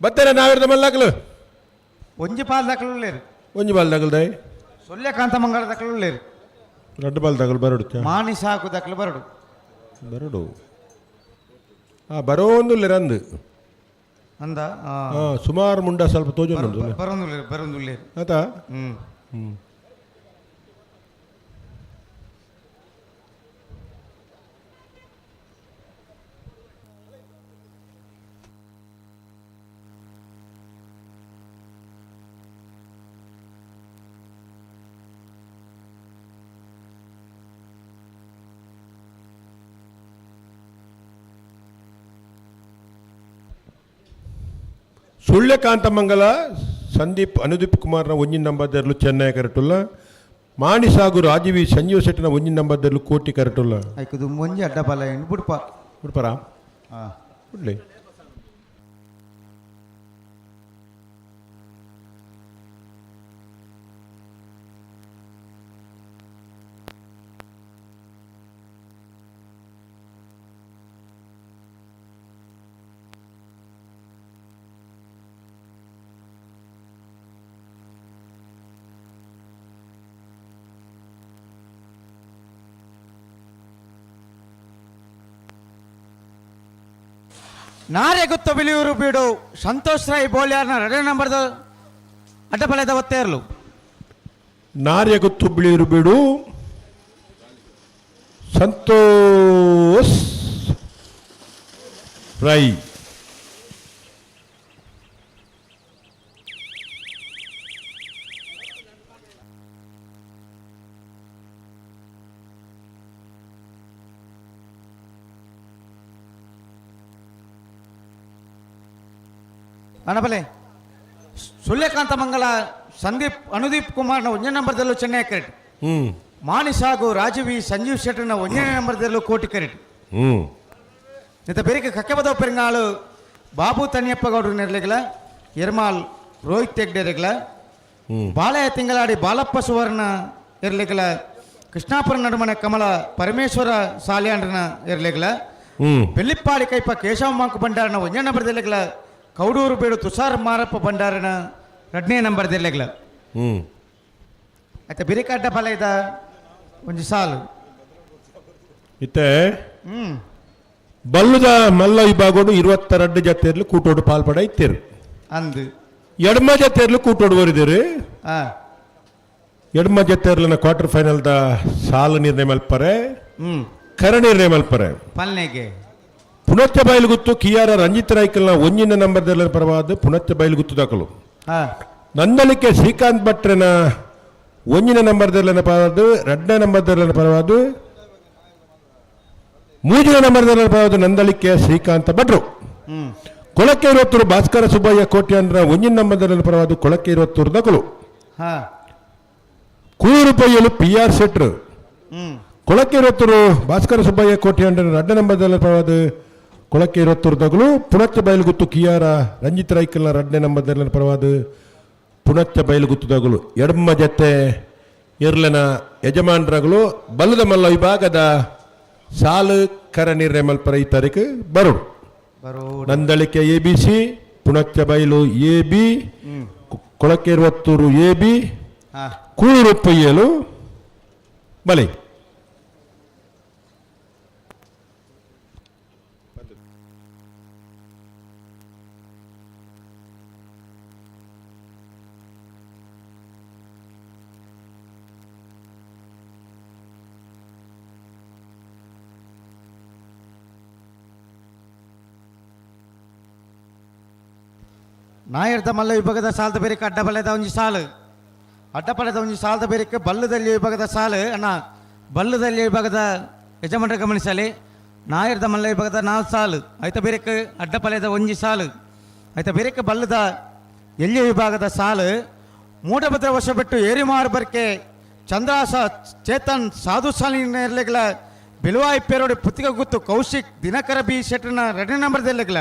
Speaker 1: ಬತ್ತೇನೆ ನಾವಿರ್ದ ಮಲ್ಲಕಲು
Speaker 2: ಒಂಜಿ ಪಾಲ್ ದಕ್ಕಲುಳ್ಳೇರು
Speaker 1: ಒಂಜಿ ಬಾಲ್ ತಗಲ್ದಾಯ್
Speaker 2: ಸೊಲ್ಲೆಕಾಂತ ಮಂಗಳ ದಕ್ಕಲುಳ್ಳೇರು
Speaker 1: ರಡ್ಡು ಬಾಲ್ ತಗಲ್ ಬರಡು
Speaker 2: ಮಾಣಿ ಸಾಕು ದಕ್ಕಲು ಬರಡು
Speaker 1: ಬರಡು ಬರೋಂದುಲ್ಲೇರು ಅಂದು
Speaker 2: ಅಂದ
Speaker 1: ಸುಮಾರು ಮುಂಡ ಸ್ವಲ್ಪ ತೋಜೊಂದು
Speaker 2: ಬರೊಂದುಳ್ಳೇರು
Speaker 1: ಆತಾ ಸುಳ್ಯಕಾಂತಮಂಗಲ ಸಂದೀಪ್ ಅನುದೀಪ್ ಕುಮಾರ್ನ ಒಂಜಿನ ನಂಬರ್ದರ್ಲು ಚೆನ್ನೈ ಕರೆಟುಲ್ಲ ಮಾಣಿಸಾಗು ರಾಜೀವಿ ಸಂಜೀವ್ ಶೆಟ್ಟಿನ ಒಂಜಿನ ನಂಬರ್ದರ್ಲು ಕೋಟಿ ಕರೆಟುಲ್ಲ
Speaker 2: ಆಯ್ತು ಮುಂಜಿ ಅಡ್ಡ ಬಲ ಏನು
Speaker 1: ಬಿಡ್ಪರ ಬಿಡ್ಲಿ
Speaker 2: ನಾರೆಗುತ್ತ ಬಿಲಿಯೂರು ಬೀಡು ಸಂತೋಷ್ ರಾಯ್ ಬೋಲ್ಯಾರ್ನ 2 ನಂಬರ್ದ ಅಡ್ಡಬಲದ ಒತ್ತೇರ್ಲು
Speaker 1: ನಾರ್ಯಗುತ್ತು ಬಿಳಿಯೂರು ಬೀಡು ಸಂತೋಷ್ ರೈ
Speaker 2: ಅಣಬಲೆ ಸುಳ್ಯಕಾಂತ ಮಂಗಲ ಸಂದೀಪ್ ಅನುದೀಪ್ ಕುಮಾರ್ನ 1ನೇ ನಂಬರ್ದಲ್ಲೂ ಚೆನ್ನೈ ಕರೆಟ್ ಮಾಣಿಸಾಗು ರಾಜೀವಿ ಸಂಜೀವ್ ಶೆಟ್ಟರ್ನ 1ನೇ ನಂಬರ್ದಲ್ಲೂ ಕೋಟಿ ಕರೆಟ್ ಇಂಥ ಬೇರೆ ಕಕ್ಕೆಬದ ಪೆರಿಂಗಾಳು ಬಾಬು ತನಿಯಪ್ಪ ಗೌಡ್ರು ನೆರಲಿಗಲ ಎರ್ಮಾಲ್ ರೋಹಿತ್ ಹೆಗ್ಡೆರೆಗಲ ಬಾಳೆಯ ತಿಂಗಳಾಡಿ ಬಾಲಪ್ಪ ಸುವರ್ಣ ಇರ್ಲಿಗಲ ಕೃಷ್ಣಾಪುರ ನಡುಮನೆ ಕಮಲ ಪರಮೇಶ್ವರ ಸಾಲ್ಯಾಂಡ್ರನ ಇರ್ಲಿಗಲ ಬೆಳ್ಳಿಪ್ಪಾಡಿ ಕೈಪ ಕೇಶವ ಮಾಂಕು ಭಂಡಾರನ 1ನೇ ನಂಬರ್ದಲ್ಲಿಗಲ ಕೌಡೂರು ಬೀಡು ತುಷಾರ್ ಮಾರಪ್ಪ ಭಂಡಾರನ 2ನೇ ನಂಬರ್ದಲ್ಲಿಗಲ ಆಯ್ತಾ ಬಿರಿಕಡ್ಡ ಫಲ ಇದ ಒಂದು ಸಾಲು
Speaker 1: ಇತ್ತೆ ಬಲ್ಲುದ ಮಲ್ಲ ವಿಭಾಗೋಡು 22 ಜತೆರ್ಲು ಕೂಟೋಡು ಪಾಲ್ಪಡ ಇತ್ತೇರು
Speaker 2: ಅಂದು
Speaker 1: ಎಡ್ಮ ಜತೆರ್ಲು ಕೂಟೋಡು ಬರಿದೇರು ಎಡ್ಮ ಜತೆರ್ಲನ ಕ್ವಾರ್ಟರ್ ಫೈನಲ್ದ ಸಾಲು ನಿರ್ಣಯ ಮಲ್ಪರೆ ಕರ ನಿರ್ಣಯ ಮಲ್ಪರೆ
Speaker 2: ಪಲ್ನೆಗೆ
Speaker 1: ಪುನತ್ಯ ಬಯಲುಗುತ್ತು ಕಿಯಾರ ರಂಜಿತ್ ರಾಯ್ಕಲ್ನ 1ನೇ ನಂಬರ್ದಲ್ಲ ಪರವಾದ ಪುನತ್ಯ ಬಯಲುಗುತ್ತು ದಾಖಲು ನಂದಲಿಕೆ ಶ್ರೀಕಾಂತ್ ಭಟ್ರನ 1ನೇ ನಂಬರ್ದಲ್ಲ ಪರವಾದ 2ನೇ ನಂಬರ್ದಲ್ಲ ಪರವಾದ 3ನೇ ನಂಬರ್ದಲ್ಲ ಪರವಾದ ನಂದಲಿಕೆ ಶ್ರೀಕಾಂತ ಭಟ್ರು ಕೊಳಕ್ಕೆ 20 ಭಾಸ್ಕರ ಸುಬ್ಬಯ್ಯ ಕೋಟ್ಯಾಂದ್ರ 1ನೇ ನಂಬರ್ದಲ್ಲ ಪರವಾದ ಕೊಳಕ್ಕೆ 20 ದಾಖಲು ಕೂರು ಪೈಯಲು PR ಸೆಟ್ರು ಕೊಳಕ್ಕೆ 20 ಭಾಸ್ಕರ ಸುಬ್ಬಯ್ಯ ಕೋಟ್ಯಾಂದ್ರ 2ನೇ ನಂಬರ್ದಲ್ಲ ಪರವಾದ ಕೊಳಕ್ಕೆ 20 ತಗಲು ಪುಣಚ್ಚ ಬಯಲುಗುತ್ತು ಕಿಯಾರ ರಂಜಿತ್ ರೈಕಲ್ನ 2ನೇ ನಂಬರ್ದಲ್ಲಿನ ಪರವಾದ ಪುಣಚ್ಚ ಬಯಲುಗುತ್ತು ತಗಲು ಎಡಮ್ಮ ಜತೆ ಇರ್ಲನ ಯಜಮಾನರಗಳು ಬಲ್ಲದ ಮಲ್ಲ ವಿಭಾಗದ ಸಾಲು ಕರ ನಿರ್ರೆಮಲ್ಪರ ಈ ತಾರೀಕು ಬರೋಡು ನಂದಳಿಕೆ ABC ಪುಣಚ್ಚ ಬಯಲು AB ಕೊಳಕ್ಕೆ 20 AB ಕೂರು ಪೊಯ್ಯಲು ಬಲೆ
Speaker 2: ನಾಯರ್ದ ಮಲ್ಲ ವಿಭಾಗದ ಸಾಲದ ಬೇರೆಕ್ಕೆ ಅಡ್ಡಬಲದ ಒಂಜಿ ಸಾಲು ಅಡ್ಡಪಲದ ಒಂಜಿ ಸಾಲದ ಬೇರೆಕ್ಕೆ ಬಲ್ಲದಲ್ಲಿ ವಿಭಾಗದ ಸಾಲು ಅಣ್ಣ ಬಲ್ಲದಲ್ಲಿ ವಿಭಾಗದ ಯಜಮಾನರ ಗಮನಿಸಲಿ ನಾಯರ್ದ ಮಲ್ಲ ವಿಭಾಗದ 4 ಸಾಲು ಐತ ಬೇರೆಕ್ಕೆ ಅಡ್ಡಪಲದ ಒಂಜಿ ಸಾಲು ಐತ ಬೇರೆಕ್ಕೆ ಬಲ್ಲದ ಎಲ್ಲಿಯ ವಿಭಾಗದ ಸಾಲು ಮೂಡಭದ್ರ ವರ್ಷ ಬಿಟ್ಟು ಏರಿಮಾರು ಬರ್ಕೆ ಚಂದ್ರಾಸ ಚೇತನ್ ಸಾಧು ಸಾಲಿನ ಬಿಲುವಾಯಿ ಪೇರೋಡಿ ಪುತ್ತಿಗೆ ಗುತ್ತು ಕೌಶಿಕ್ ದಿನಕರ ಬಿ ಶೆಟ್ರನ 2ನೇ ನಂಬರ್ದೆಲ್ಲೆಗಳ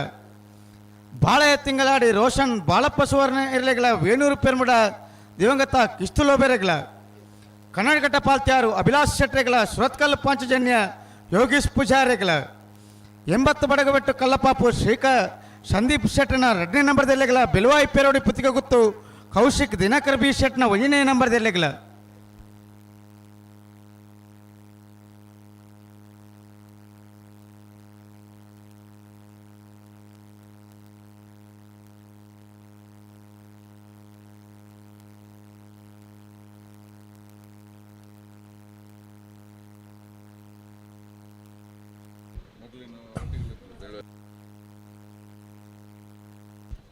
Speaker 2: ಬಾಳೆಯ ತಿಂಗಳಾಡಿ ರೋಷನ್ ಬಾಳಪ್ಪ ಸುವರ್ಣ ಇರಲೆಗಳ ವೇಣೂರು ಪೆರ್ಮುಡ ದಿವಂಗತ ಕಿಸ್ತುಲೋ ಬೇರೆಗಳ ಕನ್ನಡಘಟ್ಟ ಪಾಲ್ತ್ಯಾರು ಅಭಿಲಾಷ್ ಶೆಟ್ರೆಗಳ ಸುರತ್ಕಲ್ ಪಾಂಚಜನ್ಯ ಯೋಗೀಶ್ ಪೂಜಾರೆಗಳ 80 ಬಡಗಬೆಟ್ಟು ಕಲ್ಲಪಾಪು ಸಂದೀಪ್ ಶೆಟ್ರನ 2ನೇ ನಂಬರ್ದೆಲ್ಲೆಗಳ ಬಿಲುವಾಯಿ ಪೇರೋಡಿ ಪುತ್ತಿಗೆ ಗುತ್ತು ಕೌಶಿಕ್ ದಿನಕರ್ ಬಿ ಶೆಟ್ನ 1ನೇ ನಂಬರ್ದೆಲ್ಲೆಗಳ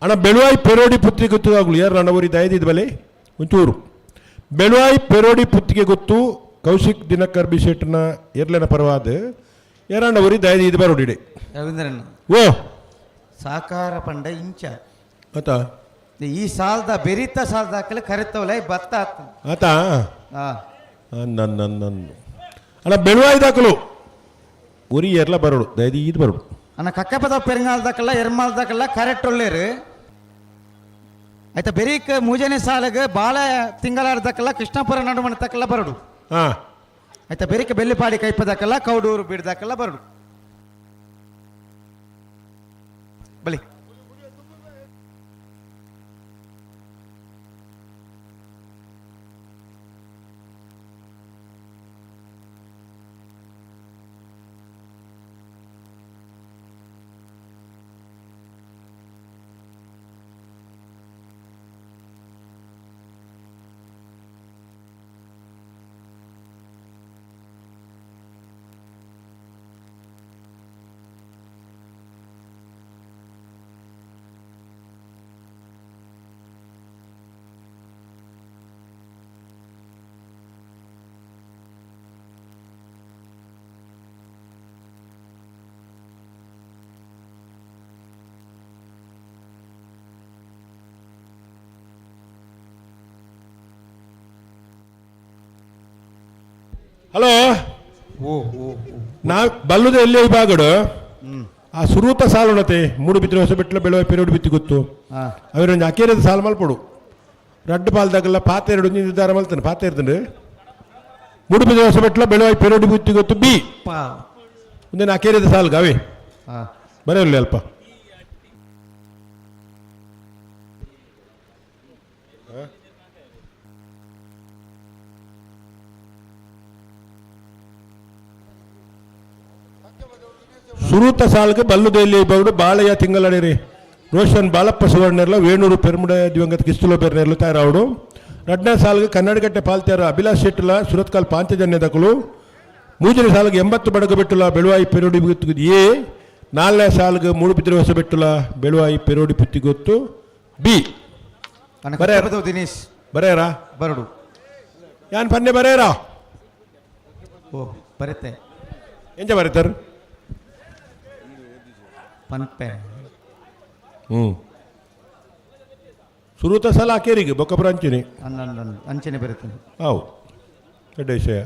Speaker 1: ಅಣ್ಣ ಬೆಳುವಾಯಿ ಪೆರೋಡಿ ಪುತ್ತಿಗೆ ಗೊತ್ತಾಗಲು ಯಾರು ಅಣ್ಣವರಿ ದಯದಿದ್ದ ಬಲೆ ಒಂಚೂರು ಬೆಳುವಾಯಿ ಪೆರೋಡಿ ಪುತ್ತಿಗೆ ಗೊತ್ತು ಕೌಶಿಕ್ ದಿನಕರ್ ಬಿ ಶೆಟ್ನ ಎರ್ಲೆನ ಪರವಾದ ಯಾರಣ್ಣವರಿ ದಯದಿದ್ದ ಬರೋಡಿಡೆ
Speaker 2: ರವೀಂದ್ರನ್
Speaker 1: ಓ
Speaker 2: ಸಾಕಾರ ಪಂಡ ಇಂಚ
Speaker 1: ಆತ
Speaker 2: ಈ ಸಾಲದ ಬೆರಿತ ಸಾಲದ ಹಾಕಲು ಕರೆತವಲ್ಲ ಭತ್ತ
Speaker 1: ಆತ ನನ್ನ ಅಣ್ಣ ಬೆಳುವಾಯಿ ದಾಖಲು ಉರಿ ಎರ್ಲ ಬರೋಡು ದಯದಿದ್ದು ಬರೋಡು
Speaker 2: ಅಣ್ಣ ಕಕ್ಕಪದ ಪೆರಿಂಗಾಲ್ದಕ್ಕಲ್ಲ ಎರ್ಮಾಲ್ದಕ್ಕಲ್ಲ ಕರೆಕ್ಟ್ ಒಳ್ಳೇರು ಆಯ್ತಾ ಬೆರೀಕ್ ಮೂಜನೆ ಸಾಲಗೆ ಬಾಳ ತಿಂಗಳಾಡ್ದಕ್ಕಲ್ಲ ಕೃಷ್ಣಪುರ ನಡುಮಣತಕ್ಕಲ್ಲ ಬರಡು ಆಯ್ತಾ ಬೆರೀಕ್ ಬೆಲ್ಲಿಪಾಡಿ ಕೈಪದಕ್ಕಲ್ಲ ಕೌಡೂರು ಬಿಡ್ದಕ್ಕಲ್ಲ ಬರಡು ಬಲಿ
Speaker 1: ಹಲೋ
Speaker 2: ಓ
Speaker 1: ನಾ ಬಲ್ಲುದ ಎಲ್ಲೇ ವಿಭಾಗಡು ಆ ಸುರೂತ ಸಾಲು ಉಣತೆ ಮೂಡು ಬಿತ್ತನೆ ಹೊಸ ಬೆಟ್ಟಲ ಬೆಳುವ ಪೆರೋಡು ಬಿತ್ತಿ ಗೊತ್ತು ಅವರೊಂದು ಅಕೇರದ ಸಾಲು ಮಲ್ಪಡು ರಡ್ಡು ಪಾಲ್ದಾಗಲ್ಲ ಪಾತ ಎರಡು ನಿರ್ಧಾರ ಮಲ್ತಾನೆ ಪಾತ ಇರ್ತಾನೆ ಮೂಡು ಬಿತ್ತನೆ ಹೊಸ ಬೆಟ್ಟಲ ಬೆಳುವ ಪೆರೋಡು ಬಿತ್ತಿ ಗೊತ್ತು ಬಿ ಒಂದೇನು ಅಕೇರದ ಸಾಲ್ಗ ಅವೇ ಬರೆಯಲ್ಲ ಅಲ್ಪ ಸುರೂತ ಸಾಲ್ಗೆ ಬಲ್ಲುದಲ್ಲಿ ಬಗಡು ಬಾಳೆಯ ತಿಂಗಳಡಿರಿ ರೋಷನ್ ಬಾಳಪ್ಪ ಸುವರ್ಣರ್ಲ ವೇಣೂರು ಪೆರ್ಮುಡ ದಿವಂಗತ ಕಿಸ್ತುಲೋ ಬೆರ್ನೆರ್ಲು ತಯಾರಾವಡು 2ನೇ ಸಾಲ್ಗೆ ಕನ್ನಡಗಟ್ಟೆ ಪಾಲ್ತ್ಯಾರ ಅಭಿಲಾಷ್ ಶೆಟ್ಟಲ ಸುರತ್ಕಲ್ ಪಾಂಚಜನ್ಯ ದಕ್ಕಲು 3ನೇ ಸಾಲ್ಗೆ 80 ಬಡಗ ಬೆಟ್ಟುಲ ಬೆಳುವಾಯಿ ಪೆರೋಡಿ ಗೊತ್ತು ಎ 4ನೇ ಸಾಲ್ಗೆ ಮೂಡು ಬಿದ್ದರೆ ಹೊಸ ಬೆಟ್ಟುಲ ಬೆಳುವಾಯಿ ಪೆರೋಡಿ ಪುತ್ತಿ ಗೊತ್ತು ಬಿ
Speaker 2: ಬರೆಯದು ದಿನೇಶ್
Speaker 1: ಬರೆಯರಾ
Speaker 2: ಬರಡು
Speaker 1: ಯಾನ್ ಪನ್ನೆ ಬರೆಯರಾ
Speaker 2: ಓ ಬರುತ್ತೆ
Speaker 1: ಎಂಜ ಬರೀತಾರೆ
Speaker 2: ಪನ್ಪೆ
Speaker 1: ಸುರೂತ ಸಲ ಕೇರಿಗೆ ಬೊಕ್ಕಪುರ ಅಂಚಿನಿ
Speaker 2: ಅಂಚನೆ ಬರುತ್ತೆ
Speaker 1: ಹೌ ದೊಡ್ಡ ವಿಷಯ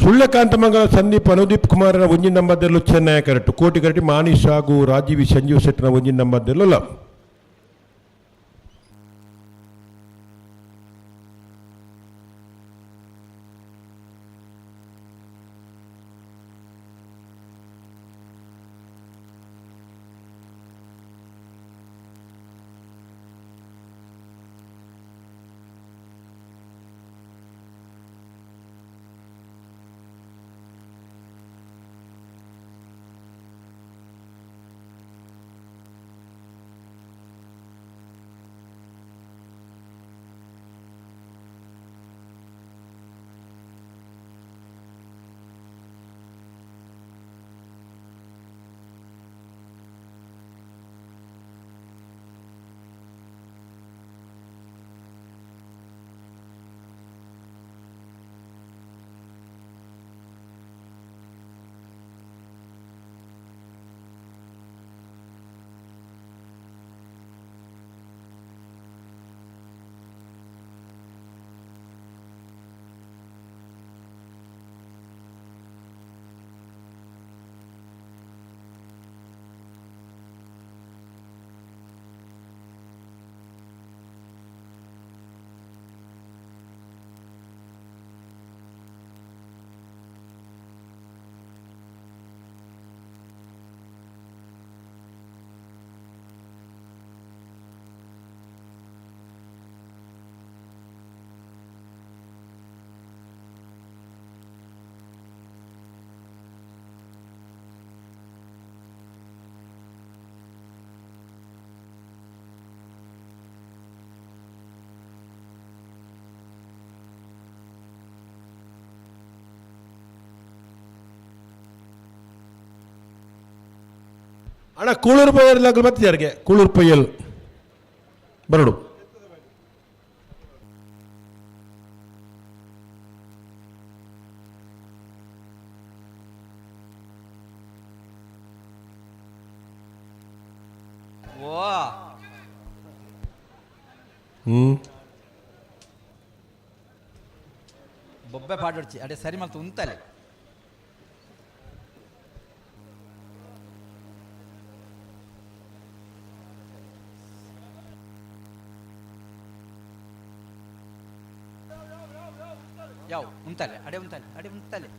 Speaker 1: ಸುಳ್ಯಕಾಂತಮಂಗಲ ಸಂದೀಪ್ ಅನುದೀಪ್ ಕುಮಾರನ ಒಂಜಿನ ನಂಬರ್ದಲ್ಲೂ ಚೆನ್ನೈ ಕರೆಕ್ಟ್. ಕೋಟಿ ಕರೆಕ್ಟ್ ಮಾನೀಶ್ ಹಾಗೂ ರಾಜೀವಿ ಸಂಜೀವ್ ಶೆಟ್ಟನ ಒಂಜಿನ ನಂಬರ್ದಲ್ಲೂ ಲ. ಅಣ್ಣ ಕೂಳೂರು ಪಯ್ಯಲ್ ಬರ್ತಿದ್ದಾರೆ. ಕೂಳೂರು ಪಯ್ಯಲ್ ಬರಡು.
Speaker 4: ಬೊಬ್ಬೆ ಪಾಡೊಡ್ಚಿ ಅಡೆ ಸರಿ ಮಲ್ತು ಉಂತಲೆ ಯಾವ ಉಂತಲೆ ಅಡೆ ಉಂತಲೆ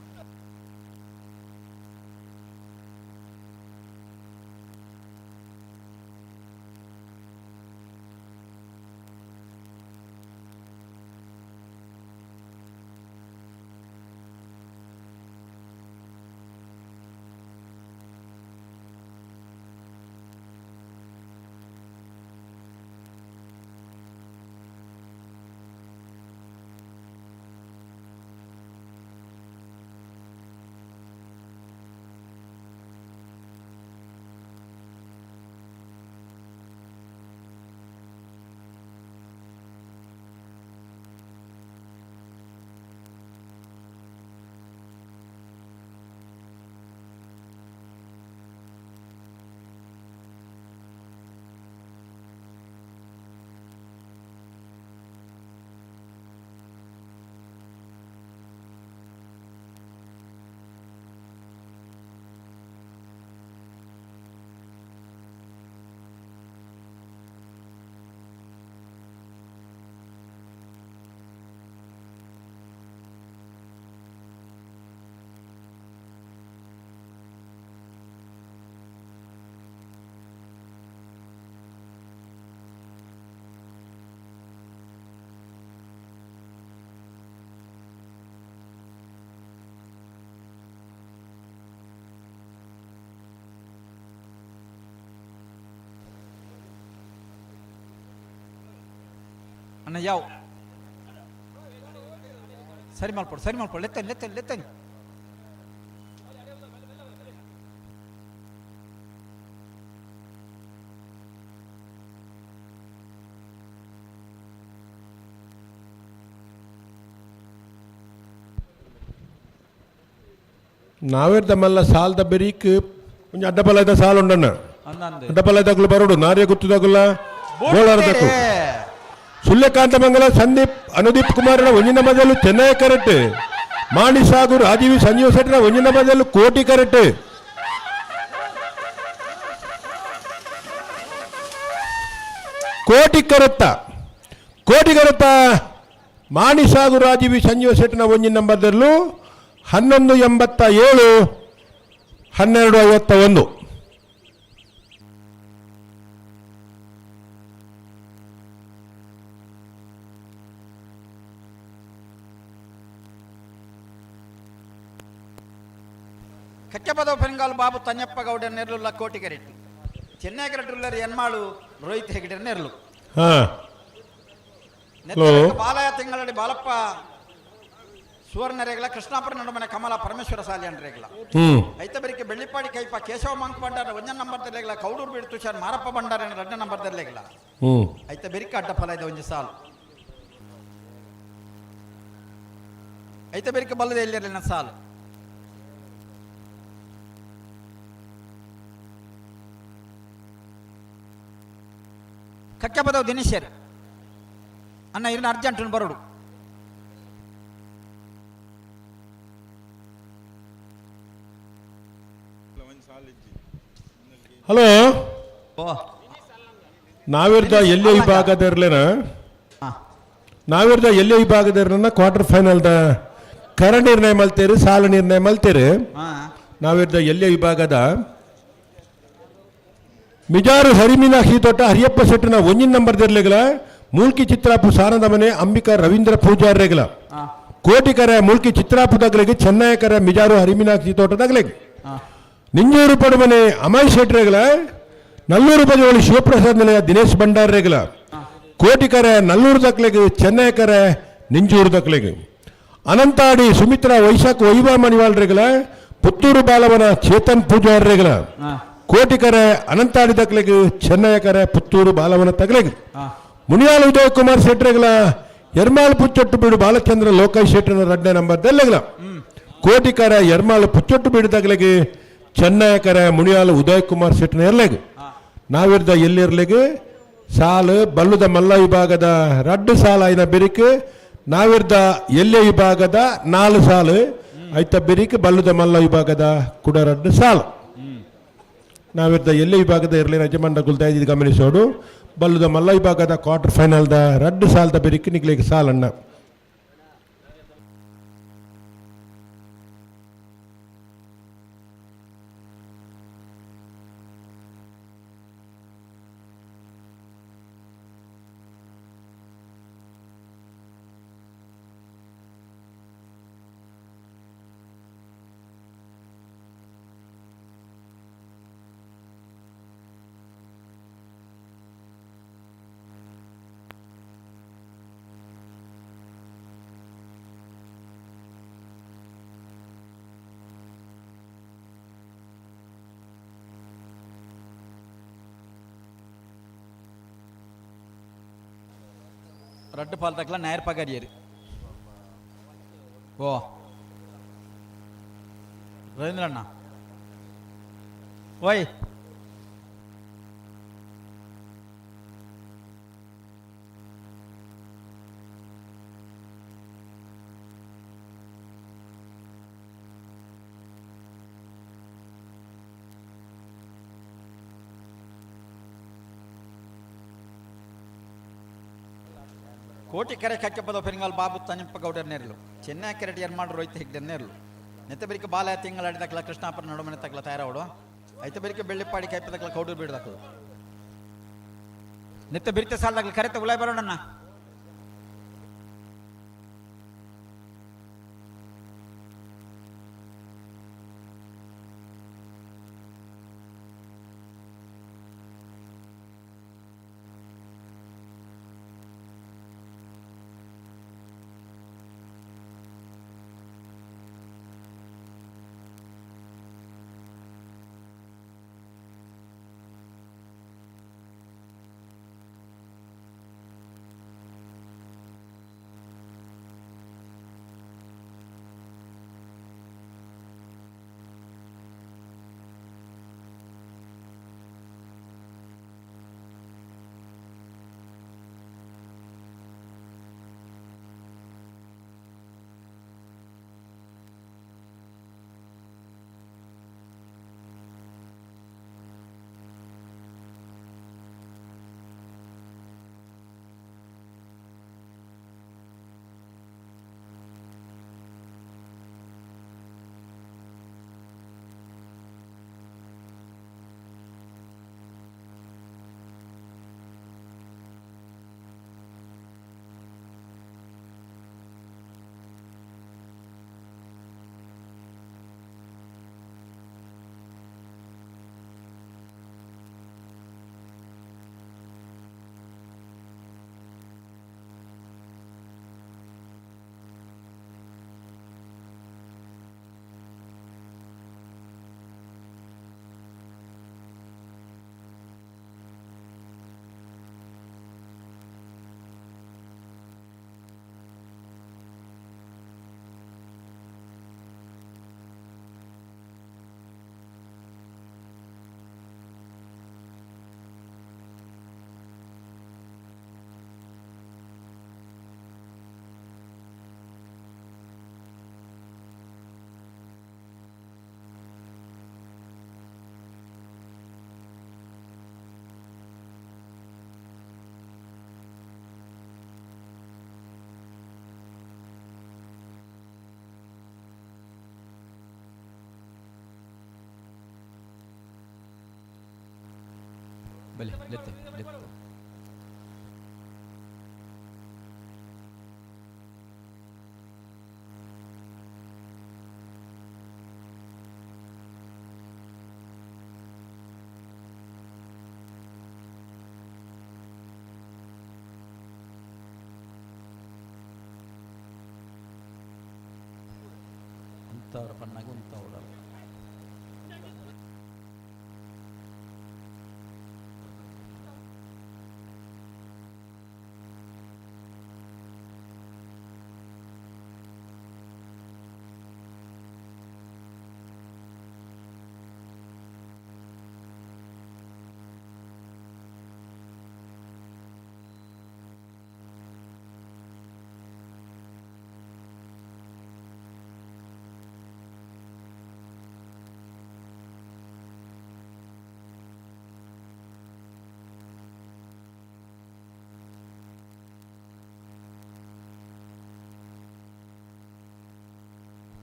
Speaker 4: ಅಣ್ಣ ಯಾವ ಸರಿ ಮಲ್ಪಡು ಲೆತ್ತನಿ
Speaker 1: ನಾವೇರ್ದ ಮಲ್ಲ ಸಾಲದ ಬೆರೀಕ್ ಒಂಜಿ ಅಡ್ಡಪಲದ ಸಾಲು ಉಂಡಣ್ಣ ಅಡ್ಡಪಲದಾಗಲು ಬರೋಡು ನಾರ್ಯ ಗುತ್ತದಾಗಲ್ಲ ಗೋಳಾರದಕ್ಕೂ ಸುಳ್ಯಕಾಂತಮಂಗಲ ಸಂದೀಪ್ ಅನುದೀಪ್ ಕುಮಾರನ ಒಂಜಿನ ಮೊದಲು ಚೆನ್ನೈ ಕರೆಕ್ಟ್ ಮಾಣಿಸಾಗು ರಾಜೀವಿ ಸಂಜೀವ್ ಶೆಟ್ಟರ ಒಂಜಿ ನಂಬರ್ದಲ್ಲೂ ಕೋಟಿ ಕರೆಕ್ಟ್. ಕೋಟಿ ಕರೆತ್ತ ಮಾಣಿಸಾಗು ರಾಜೀವಿ ಸಂಜೀವ ಶೆಟ್ಟನ ಒಂಜಿ ನಂಬರ್ದಲ್ಲೂ 1187 1251.
Speaker 4: ಕಕ್ಕೆಪದ ಪೆರಿಂಗಾಲು ಬಾಬು ತಂಜಪ್ಪ ಗೌಡ ನೆರ್ಲುಲ್ಲ ಕೋಟಿ ಕರೆಕ್ಟ್. ಚೆನ್ನೈ ಕರೆಕ್ಟುಲ್ಲರ್ ಎನ್ಮಾಳು ರೋಹಿತ್ ಹೆಗ್ಡೆ ನೆರ್ಲು. ಬಾಲಯ ತಿಂಗಳಡಿ ಬಾಲಪ್ಪ ಸುವರ್ಣ ರೇಗಲ ಕೃಷ್ಣಾಪುರ ನಡುಮನೆ ಕಮಲ ಪರಮೇಶ್ವರ ಸಾಲಿಯನ್ ರೇಗಲ ಐತ ಬರಿಕೆ ಬೆಳ್ಳಿಪಾಡಿ ಕೈಪ ಕೇಶವ ಮಂಕ್ ಬಂಡಾರ ಒಂಜ ನಂಬರ್ ರೇಗಲ ಕೌಡೂರು ಬೀಡು ತುಷಾರ್ ಮಾರಪ್ಪ ಬಂಡಾರ 2 ನಂಬರ್ ರೇಗಲ ಐತ ಬೆರಿಕೆ ಅಡ್ಡ ಫಲ ಇದೆ ಒಂಜಿ ಸಾಲು ಐತ ಬೆರಿಕೆ ಬಲ್ಲದೆ ಎಲ್ಲಿರಲಿನ ಸಾಲು ಕಕ್ಕೆ ಬದವು ದಿನೇಶರ್ ಅನ್ನ ಇರಿನ ಅರ್ಜೆಂಟ್ ಬರೋಡು.
Speaker 1: ಹಲೋ, ನಾವಿರ್ದ ಎಲ್ಲೇ ವಿಭಾಗದಿರ್ಲೇನ ಕ್ವಾರ್ಟರ್ ಫೈನಲ್ದ ಕರ ನಿರ್ಣಯ ಮಲ್ತೇರಿ ಸಾಲ ನಿರ್ಣಯ ಮಲ್ತೇರಿ. ನಾವಿರ್ದ ಎಲ್ಲೇ ವಿಭಾಗದ ಮಿಜಾರು ಹರಿಮೀನಾಕ್ಷಿ ತೋಟ ಹರಿಯಪ್ಪ ಶೆಟ್ಟನ ಒಂಜಿನ ನಂಬರ್ ದಿರ್ಲೆಗಲ ಮೂಲ್ಕಿ ಚಿತ್ರಾಪು ಸಾನದ ಮನೆ ಅಂಬಿಕಾ ರವೀಂದ್ರ ಪೂಜಾರ್ರೆಗಲ ಕೋಟಿಕರ ಮೂಲ್ಕಿ ಚಿತ್ರಾಪು ದಗ್ಲೆಗೆ ಚೆನ್ನೈಕರ ಮಿಜಾರು ಹರಿಮೀನಾಕ್ಷಿ ತೋಟ ದಗ್ಲೆಗೆ ನಿಂಜೂರು ಪಡುಮನೆ ಅಮಯ್ ಶೆಟ್ರೆಗಲ ನಲ್ಲೂರು ಬಜೋಳಿ ಶಿವಪ್ರಸಾದ್ ನಿಲಯ ದಿನೇಶ್ ಭಂಡಾರ್ರೆಗಲ ಕೋಟಿಕರ ನಲ್ಲೂರು ದಕ್ಲೆಗೆ ಚೆನ್ನೈಕರ ನಿಂಜೂರು ದಕ್ಲೆಗೆ ಅನಂತಾಡಿ ಸುಮಿತ್ರಾ ವೈಶಾಖ್ ವೈಭವ ಮಣಿವಾಳ್ರೆಗಲ ಪುತ್ತೂರು ಬಾಲವನ ಚೇತನ್ ಪೂಜಾರ್ರೆಗಲ ಕೋಟಿಕರ ಅನಂತಾಡಿ ದಕ್ಲೆಗೆ ಚೆನ್ನೈಕರ ಪುತ್ತೂರು ಬಾಲವನ ತಗಲೆಗೆ ಮುನಿಯಾಲ್ ಉದಯ್ ಕುಮಾರ್ ಶೆಟ್ರೆಗಲ ಎರ್ಮಾಲ್ ಪುಚ್ಚೊಟ್ಟು ಬೀಡು ಬಾಲಚಂದ್ರ ಲೋಕೇಶ್ ಶೆಟ್ಟನ 2 ನಂಬರ್ ದಲ್ಲೆಗಲ ಕೋಟಿಕರ ಎರ್ಮಾಲ್ ಪುಚ್ಚೊಟ್ಟು ಬೀಡು ತಗಲೆಗೆ ಚೆನ್ನೈಕರ ಮುನಿಯಾಲ್ ಉದಯ್ ಕುಮಾರ್ ಶೆಟ್ಟನ ಎರ್ಲೆಗೆ ನಾವಿರ್ದ ಎಲ್ಲಿರ್ಲೆಗೆ ಸಾಲು ಬಲ್ಲುದ ಮಲ್ಲ ವಿಭಾಗದ 2 ಸಾಲ ಐನ ಬೆರಿಕೆ ನಾವಿರ್ದ ಎಲ್ಲೆ ವಿಭಾಗದ 4 ಸಾಲು ಐತ ಬೆರಿಕೆ ಬಲ್ಲುದ ಮಲ್ಲ ವಿಭಾಗದ ಕೂಡ 2 ಸಾಲು ನಾವಿರ್ದ ಎಲ್ಲೆ ವಿಭಾಗದ ಇರಲಿ ರಜಮಂಡ ಗುಲ್ತಾಯಿದ್ ಗಮನಿಸೋಡು ಬಲ್ಲುದ ಮಲ್ಲ ವಿಭಾಗದ ಕ್ವಾರ್ಟರ್ ಫೈನಲ್ದ 2 ಸಾಲದ ಬೆರಿಕೆ ನಿಗ್ಲಿಕ್ಕೆ ಸಾಲಣ್ಣ
Speaker 4: ரெட்டு பால் தக்கல நேர் பகரியரு ஓ ரவீந்திர அண்ணா ஓய் ಕೋಟಿಕೆರೆ ಕಕ್ಕೆಪದ ಪೆರಿಂಗಾಲ್ ಬಾಬು ತಂಜಪ್ಪ ಗೌಡರ್ ನೇರ್ಲು ಚೆನ್ನೈ ಕೆರೆಟಿ ಎರ್ಮಾಡು ರೋಹಿತ್ ಹೆಗ್ಡೆ ನೇರ್ಲು ನೆತ್ತ ಬರಿಕೆ ಬಾಲ ತಿಂಗಳಾಡಿ ತಕ್ಕಲ ಕೃಷ್ಣಾಪುರ ನಡುಮನೆ ತಕ್ಕಲ ತಯಾರಾಡು ಐತೆ ಬರಿಕೆ ಬೆಳ್ಳಿಪ್ಪಾಡಿ ಕೈಪ ತಕ್ಕಲ ಕೌಡೂರು ಬೀಡು ತಕ್ಕದು ನೆತ್ತ ಬಿರಿತೆ ಸಾಲ ತಕ್ಕಲ ಕರೆತ ಉಲಾಯ್ ಬರೋಣ
Speaker 5: ಬಲೆ ಲೆತ್ತ ಲೆತ್ತ ಉಂತವ್ರ ಪಣ್ಣಾಗ ಉಂತ ಓಡಲ್ಲ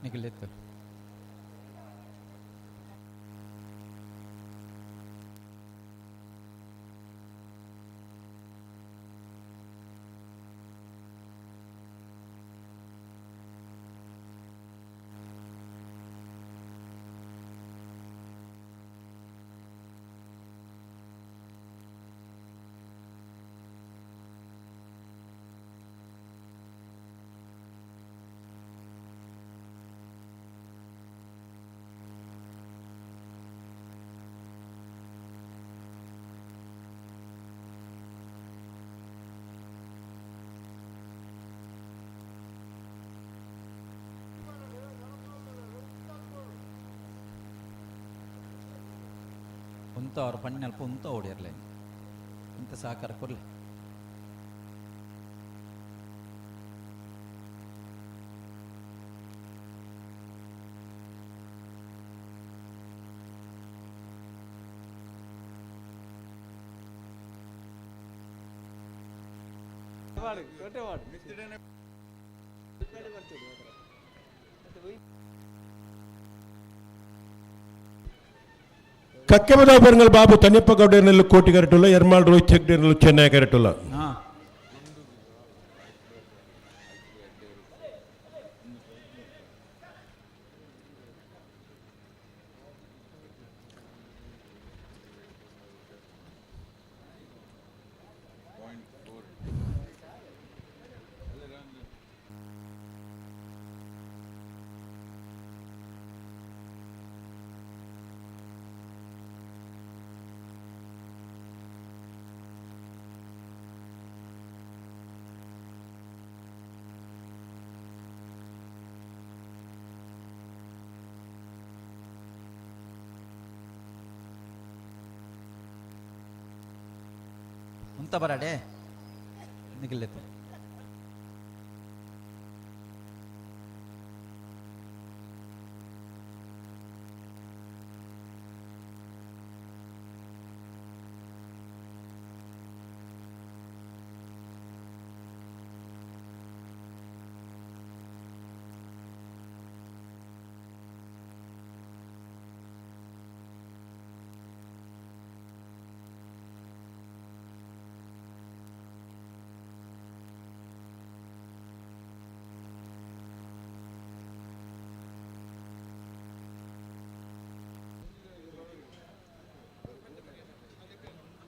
Speaker 5: ನಿಖಿಲೆತ್ತು ಉಂತ ಅವ್ರ ಪಣ್ಣಲ್ಪ ಉಂತ ಓಡಿರ್ಲೆ ಇಂಥ ಸಹಕಾರ ಕೊರ್ಲೆ
Speaker 1: ಕಕ್ಕೆಮದ ಪೆರಂಗಲ್ ಬಾಬು ತನ್ಯಪ್ಪ ಗೌಡರ್ನೆಲ್ಲು ಕೋಟಿ ಕರೆಟುಲ್ಲ ಎರ್ಮಾಳ್ ರೋಹಿತ್ ಹೆಗ್ಡೆರ್ನೆಲ್ಲು ಚೆನ್ನೈ ಕರೆಟುಲ್ಲ
Speaker 5: ಹಾಂ ಉಂತ ಬರಾಡೆ ನಿಖಿಲೆತ್ತು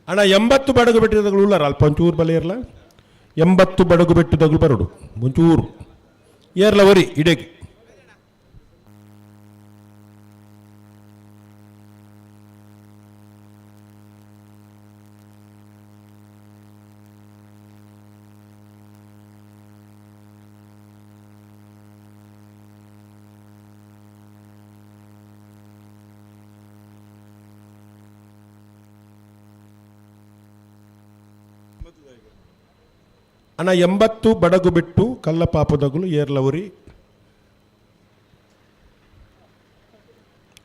Speaker 1: ಅಣ್ಣ 80 ಬಡಗು ಬೆಟ್ಟದಗಳು ಉಳ್ಳಾರ ಅಲ್ಪ ಒಂಚೂರು ಬಲ ಇರಲ್ಲ 80 ಬಡಗು ಬೆಟ್ಟದಗಳು ಬರಡು ಒಂಚೂರು ಏರ್ಲ ಒರಿ ಇಡೆಗೆ ಅಣ್ಣ 80 ಬಡಗು ಬಿಟ್ಟು ಕಲ್ಲ ಪಾಪದಗಳು ಏರ್ಲವರಿ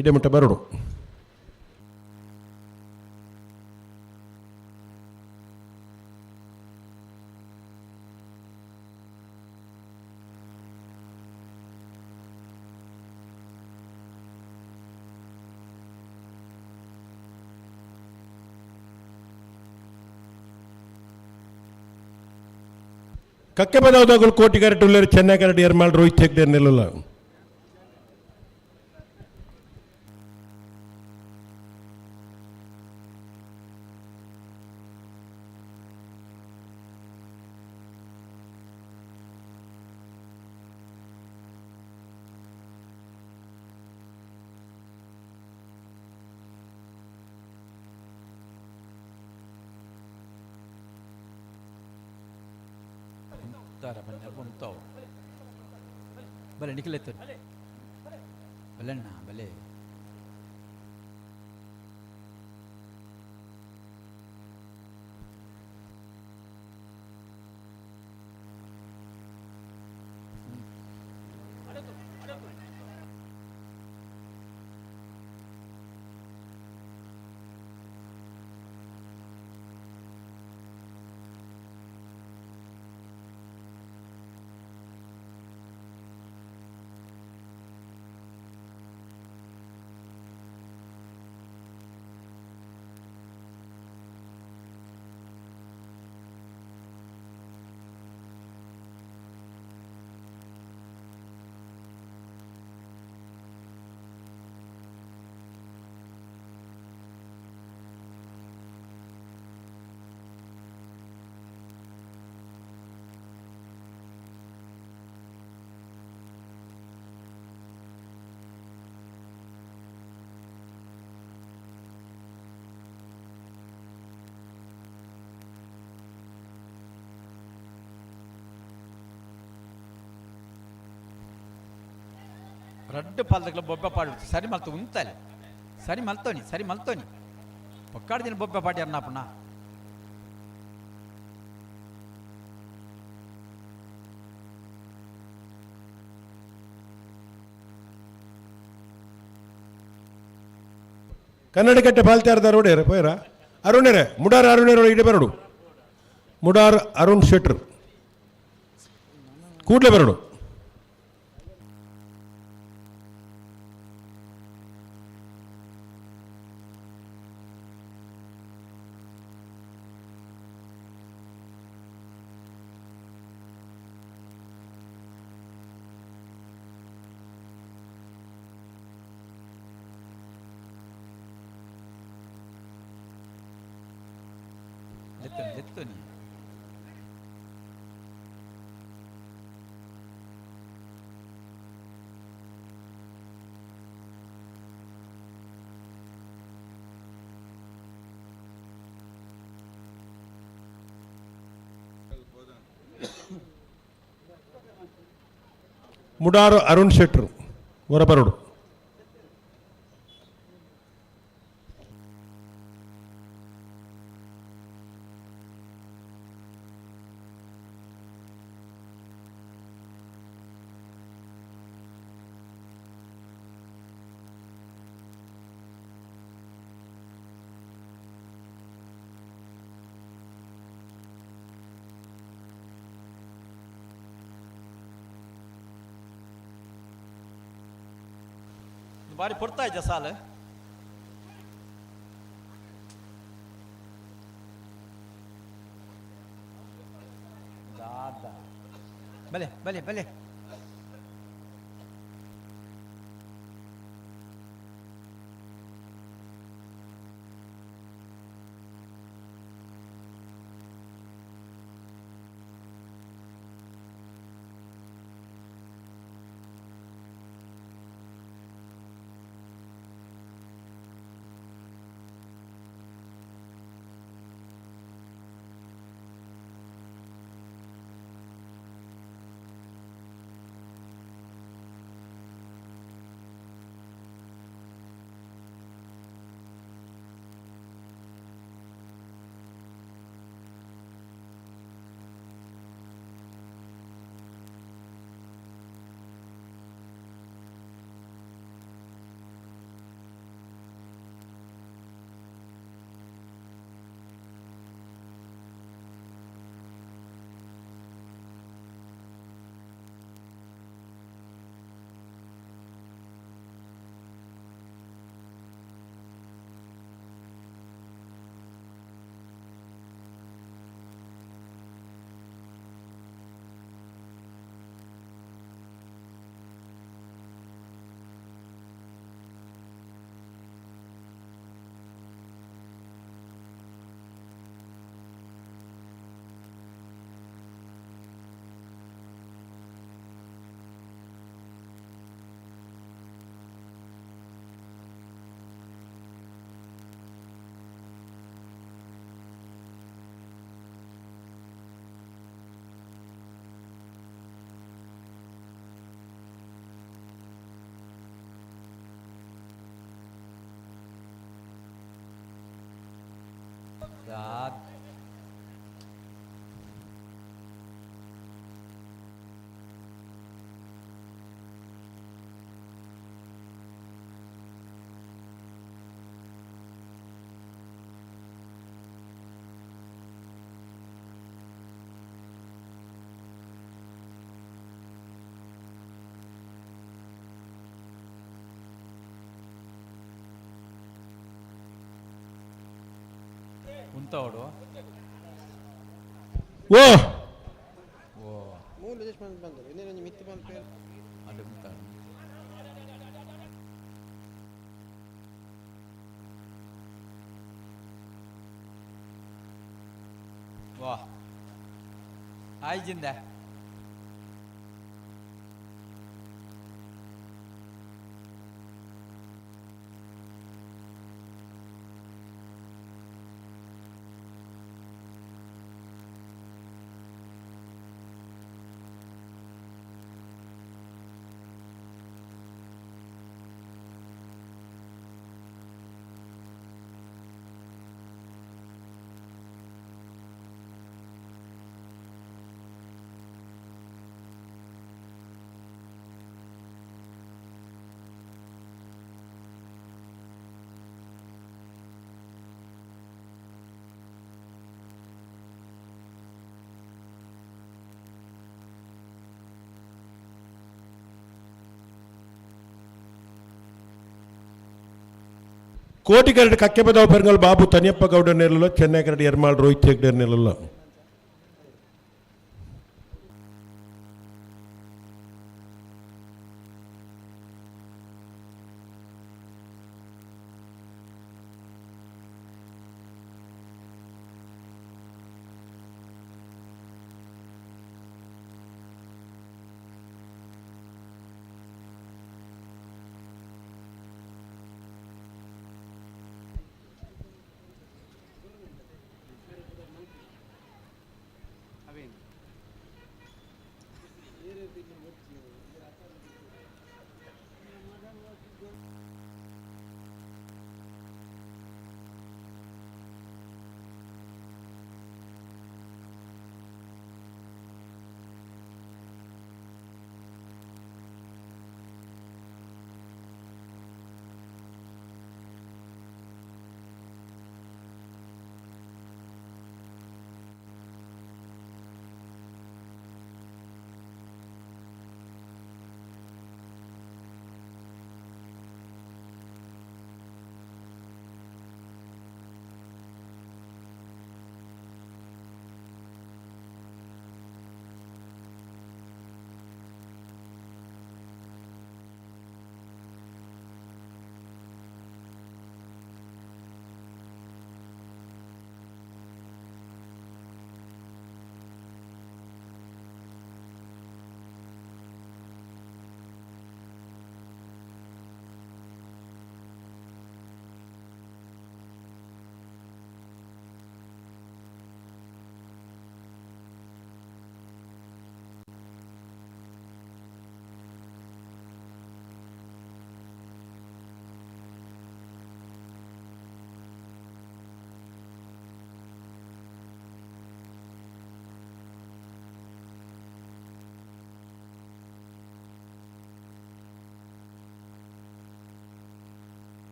Speaker 1: ಇಡೆಮುಟ ಬರಡು ಕಕ್ಕೆ ಬದೌದಾಗಲು ಕೋಟಿ ಕ್ಯಾರೆಟ್ ಉಳ್ಳೇರು ಚೆನ್ನೈ ಕ್ಯಾರೆಟ್ ಎರ್ಮಾಳ್ ರೋಹಿತ್ ಹೆಗ್ಡೆ ನೆಲ್ಲುಲ್ಲ
Speaker 5: Dar banyak pun tahu. Balik ni keletun. Balik na, balik. ರಡ್ಡು ಪಾಲದಕ್ಕೆ ಬೊಬ್ಬೆ ಪಾಡು ಸರಿ ಮಲ್ತು ಉಂತಲೆ ಸರಿ ಮಲ್ತೋನಿ ಒಕ್ಕಾಡು ದಿನ ಬೊಬ್ಬೆ ಪಾಟಿ ಅನ್ನಪ್ಪಣ್ಣ
Speaker 1: ಕನ್ನಡಕಟ್ಟೆ ಪಾಲ್ತಾರ್ದಾರ ಒಡೆಯರ ಪೋಯರ ಅರುಣರೇ ಮುಡಾರ್ ಅರುಣರ ಇಡೆ ಬರಡು ಮುಡಾರ್ ಅರುಣ್ ಶೆಟ್ರ್ ಕೂಡಲೇ ಬರಡು
Speaker 5: ಲೆತ್ತೋನಿ
Speaker 1: ಮುಡಾರ್ ಅರುಣ್ ಶೆಟ್ರ್ ಹೊರಬರಡು
Speaker 5: ಬಾರಿ ಕೊಡ್ತಾ ಇದ್ದ ಸಾಲ ಬಲೆ ಉಂತೋಡು
Speaker 1: ಓ
Speaker 5: ಅದು ಉಂತಾಡು ವಾ ಆಯ್ಜಿಂದ
Speaker 1: కోటికరటి కక్కెపదవ పెరుగల్ బాబు తనియప్ప గౌడ నెలలో చెన్నై కరటి ఎర్మాల్ రోహిత్ హెగ్డేర్ నెలలో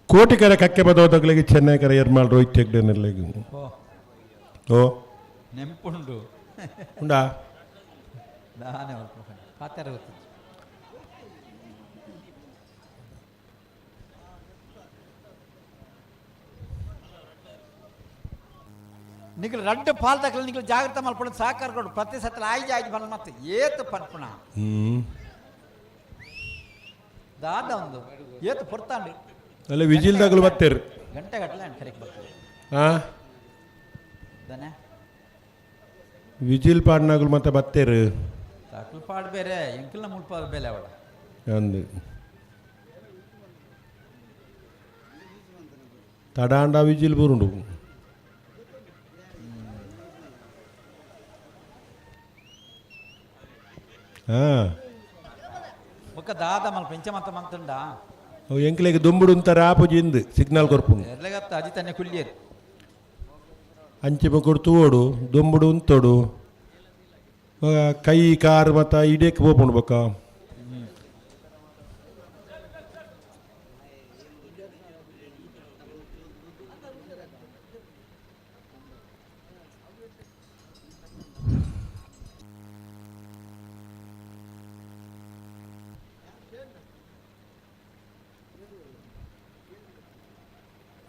Speaker 1: ಕೋಟಿಕರ ಕಕ್ಕೆಪದವ ತಗಲಿಗೆ ಚೆನ್ನೈ ಕರ ಎರ್ಮಾಲ್ ರೋಹಿತ್ ಹೆಗ್ಡೇರ್ ನೆಲೆಗೆ ಓ
Speaker 5: ನೆಂಪುಂಡು
Speaker 1: ಉಂಡಾ
Speaker 5: ದಾನೆ ಪಾತ್ಯಾರ ಗೊತ್ತು ನಿಖಲ್ ರಡ್ಡು ಪಾಲ್ ತಗಲ ನಿಖಲ್ ಜಾಗ್ರತೆ ಮಲ್ಪಡ ಸಹಕಾರ ಕೊಡು ಪ್ರತಿ ಸತ್ರ ಆಯ್ಜಿ ಬಂದು ಮತ್ತೆ ಏತು ಪನ್ಪುಣ ದಾದ ಒಂದು ಏತು ಪುರ್ತಾಂಡು
Speaker 1: ಅಲ್ಲ ವಿಜಿಲ್ ತಗಲು ಬತ್ತೇರು
Speaker 5: ಗಂಟೆ ಗಟ್ಟಲೆ ಕರೆಕ್ಟ್ ಬರ್ತದೆ
Speaker 1: ಹಾಂ
Speaker 5: ದನೆ
Speaker 1: ವಿಜಿಲ್ ಪಾಡ್ನಾಗಲು ಮತ್ತೆ ಬತ್ತೇರು
Speaker 5: ತಕಲ್ ಪಾಡ್ ಬೇರೆ ಎಂಕಿಲ್ನ ಮುಳ್ಪಾದ ಬೇಲೆ ಅವಳ
Speaker 1: ಅಂದು ತಡಾಂಡ ವಿಜಿಲ್ ಬರುಂಡು
Speaker 5: ಬೊಕ್ಕ ದಾದ ಮಲ್ಪ ಇಂಚ ಮತ್ತ ಮಂತುಂಡ
Speaker 1: ಅವು ಎಂಕ್ಲೆಗೆ ದುಂಬುಡು ಅಂತಾರೆ ಆಪುಜಿಂದು ಸಿಗ್ನಲ್ ಕೊರ್ಪುಂಡು
Speaker 5: ಎರ್ಲೆಗತ್ತ ಅಜಿ ತನ್ನೆ ಕುಲ್ಲಿಯರು
Speaker 1: ಅಂಚೆ ಬೊಕ್ಕಡು ತೂವೋಡು ದುಂಬುಡು ಉಂತೋಡು ಕೈ ಕಾರ್ ಮತ್ತು ಇಡೇಕ್ ಪೋಪುಂಡು ಬೊಕ್ಕ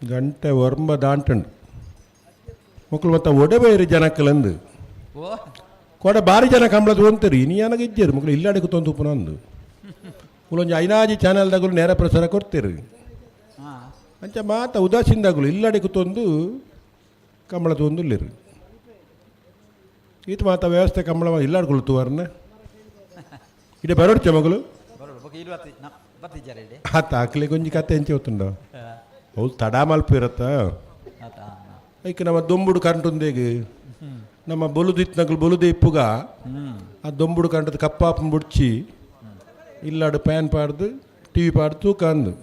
Speaker 1: ಗಂಟೆ ಒರ್ಮ ದಾಂಟಂಡು ಮಕ್ಕಳು ಮತ್ತು ಒಡೆಬೇರಿ ಜನಕ್ಕಲಂದು
Speaker 5: ಓ
Speaker 1: ಕೊಡ ಭಾರಿ ಜನ ಕಂಬಳದ ಒಂತರಿ ನೀ ನನಗೆ ಇದ್ದೀರಿ ಮಕ್ಕಳು ಇಲ್ಲಾಡಿ ಕೂತೊಂದು ಉಪನಂದು ಉಳೊಂಜಿ ಐನಾಜಿ ಚಾನಲ್ದಾಗಲು ನೇರ ಪ್ರಸಾರ ಕೊಡ್ತೀರಿ
Speaker 5: ಹಾಂ
Speaker 1: ಅಂಚ ಮಾತ ಉದಾಸೀನದಾಗಲು ಇಲ್ಲಾಡಿ ಕೂತೊಂದು ಕಂಬಳದ ಒಂದು ಇಲ್ಲಿರಿ ಈತ ಮಾತ ವ್ಯವಸ್ಥೆ ಕಂಬಳ ಇಲ್ಲಾಡ್ಕೊಳ್ತುವಾರನ್ನ ಇಡೇ ಬರೋಡ್ಚೆ ಮಗಳು
Speaker 5: ಬರೋಡು ಬೊಕ್ಕ ಇಲ್ಲಿ ಬತ್ತಿದ್ದಾರೆ ಇಲ್ಲಿ
Speaker 1: ಆತ ಹಾಕ್ಲಿಕ್ಕೆ ಒಂಜಿ ಕತೆ ಹೆಂಚೆ ಹೊತ್ತುಂಡು ಹೌದು ತಡ ಮಲ್ಪ ಇರತ್ತ
Speaker 5: ಆತ
Speaker 1: ಐಕೆ ನಮ್ಮ ದೊಂಬುಡು ಕಂಟುಂದೇಗ ನಮ್ಮ ಬೊಲುದಿತ್ನಗಳು ಬೊಲುದೆ ಇಪ್ಪುಗ ಆ ದೊಂಬುಡು ಕಂಟದ ಕಪ್ಪಾಪನ್ ಬುಡ್ಚಿ ಇಲ್ಲಾಡು ಪ್ಯಾನ್ ಪಾಡ್ದು ಟಿ ವಿ ಪಾಡ್ದು ತೂಕ ಅಂದು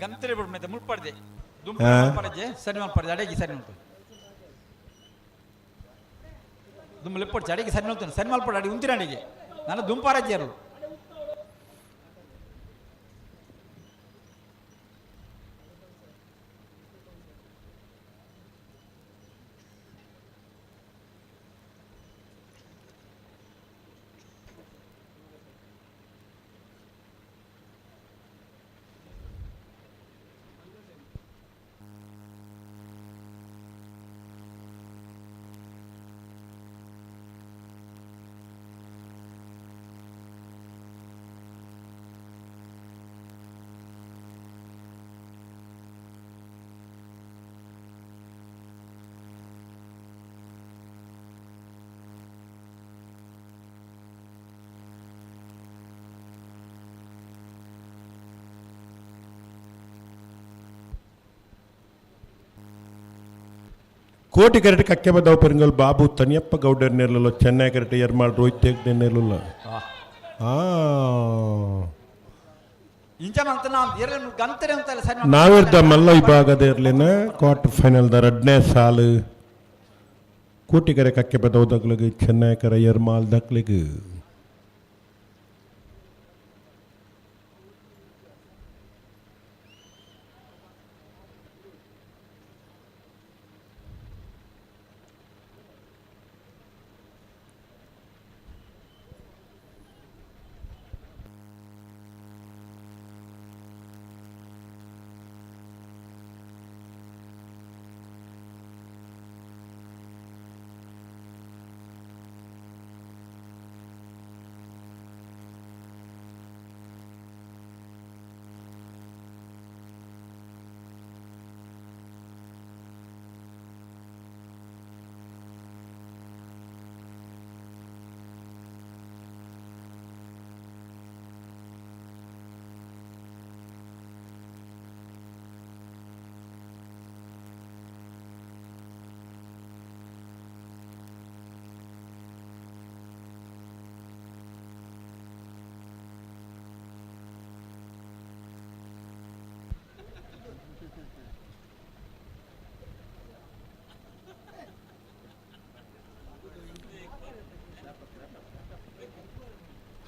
Speaker 5: ಗಂತರೆ ಬಿಡು ಮತ್ತೆ ಮುಳ್ಪಡ್ದೆ ದುಂಬ
Speaker 1: ಹಾ.
Speaker 5: ಪಡಜೆ ಸರಿ ಮಲ್ಪಡ್ದೆ ಅಡೆಗೆ ಸರಿ ಮಲ್ತು ದುಂಬ ಲೆಪ್ಪಡ್ಚೆ ಅಡೆಗೆ ಸರಿ ಮಲ್ತಾನೆ ಸರಿ ಮಲ್ಪಡ ಅಡಿ ಉಂತಿನ ಅಡಿಗೆ ನಾನು ದುಂಪಾರಜ್ಜರು
Speaker 1: ಕೋಟಿ ಕರೆಕ್ಟ್ ಕಕ್ಕೆ ಬದ್ದಾವ ಪೆರಿಂಗಲ್ ಬಾಬು ತನಿಯಪ್ಪ ಗೌಡರ್ ನೆರಳಲ್ಲ ಚೆನ್ನೈ ಕರೆಕ್ಟ್ ಎರ್ಮಾಳ್ ರೋಹಿತ್ ಹೆಗ್ಡೆ ನೆರಳಲ್ಲ
Speaker 5: ಇಂಚ ಮಲ್ತ ನಾವು ಎರಡು ಗಂತರೆ ಅಂತಲ್ಲ ಸರಿ
Speaker 1: ನಾವಿರ್ದ ಮಲ್ಲ ವಿಭಾಗದ ಇರ್ಲಿನ ಕ್ವಾರ್ಟರ್ ಫೈನಲ್ದ 2ನೇ ಸಾಲು ಕೋಟಿ ಕರೆ ಕಕ್ಕೆ ಬದ್ದಾವ ದಕ್ಲಿಗೆ ಚೆನ್ನೈ ಕರೆ ಎರ್ಮಾಲ್ ದಕ್ಲಿಗೆ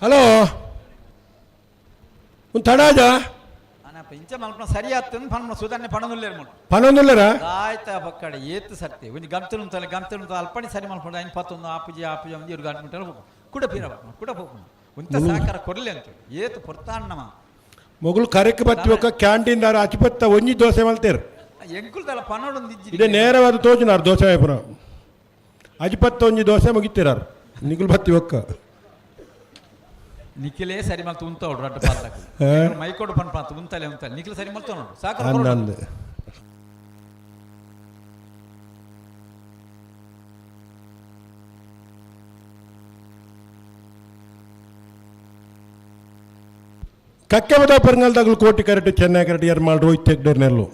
Speaker 1: ಹಲೋ ಒಂದು ತಡಾಜ
Speaker 5: ನಾನು ಇಂಚ ಮಲ್ಪನ ಸರಿ ಆತು ಪಣ್ಣ ಸುಧಾರಣೆ ಪಣನುಲ್ಲೇರು ಮಣ್ಣು
Speaker 1: ಪನ್ನೊಂದುಲ್ಲರ
Speaker 5: ಆಯ್ತಾ ಬಕ್ಕಡೆ ಏತು ಸರ್ತೆ ಒಂದು ಗಂತಲು ಅಂತಲ್ಲ ಗಂತಲು ಅಂತ ಅಲ್ಪಣಿ ಸರಿ ಮಲ್ಪಡ ಇನ್ನು 11 ಆಪುಜಿ ಒಂದು 2 ಗಂಟೆ ಮುಟ್ಟ ಕೂಡ ಪೀರ ಕೂಡ ಹೋಗ್ಕೊಂಡು ಒಂತ ಸಹಕಾರ ಕೊಡಲಿ ಅಂತ ಏತು ಪೊರ್ತಾಣ್ಣಮ
Speaker 1: ಮೊಗಲು ಕರೆಕ್ ಬತ್ತಿ ಒಕ್ಕ ಕ್ಯಾಂಟೀನ್ ದಾರ ಅಚಿಪತ್ತ ಒಂಜಿ ದೋಸೆ ಮಲ್ತೇರು
Speaker 5: ಎಂಕುಲ್ದಲ್ಲ ಪನ್ನೊಂದು ಇಜ್ಜಿ
Speaker 1: ಇದೇ ನೇರವಾದ ತೋಜುನಾರು ದೋಸೆ ಪುರ ಅಜಿಪತ್ತ ಒಂಜಿ ದೋಸೆ ಮುಗಿತೀರಾರು ನಿಗುಲು ಬತ್ತಿ ಒಕ್ಕ
Speaker 5: ನಿಖಿಲೇ ಸರಿ ಮಲ್ತು ಉಂತವಡು ರಡ್ಡು ಪಾಲ್ದಾಕು ಮೈಕೋಡು ಪನ್ ಪಾತ ಉಂತಲೆ ನಿಖಿಲ್ ಸರಿ ಮಲ್ತು ನೋಡು ಸಾಕು
Speaker 1: ಅಂದಂದು ಕಕ್ಕೆಬದ ಪೆರಂಗಲ್ದಾಗಲು ಕೋಟಿ ಕರೆಕ್ಟ್ ಚೆನ್ನೈ ಕರೆಕ್ಟ್ ಎರ್ಮಾಳ್ ರೋಹಿತ್ ಹೆಗ್ಡರ್ ನೆರಳು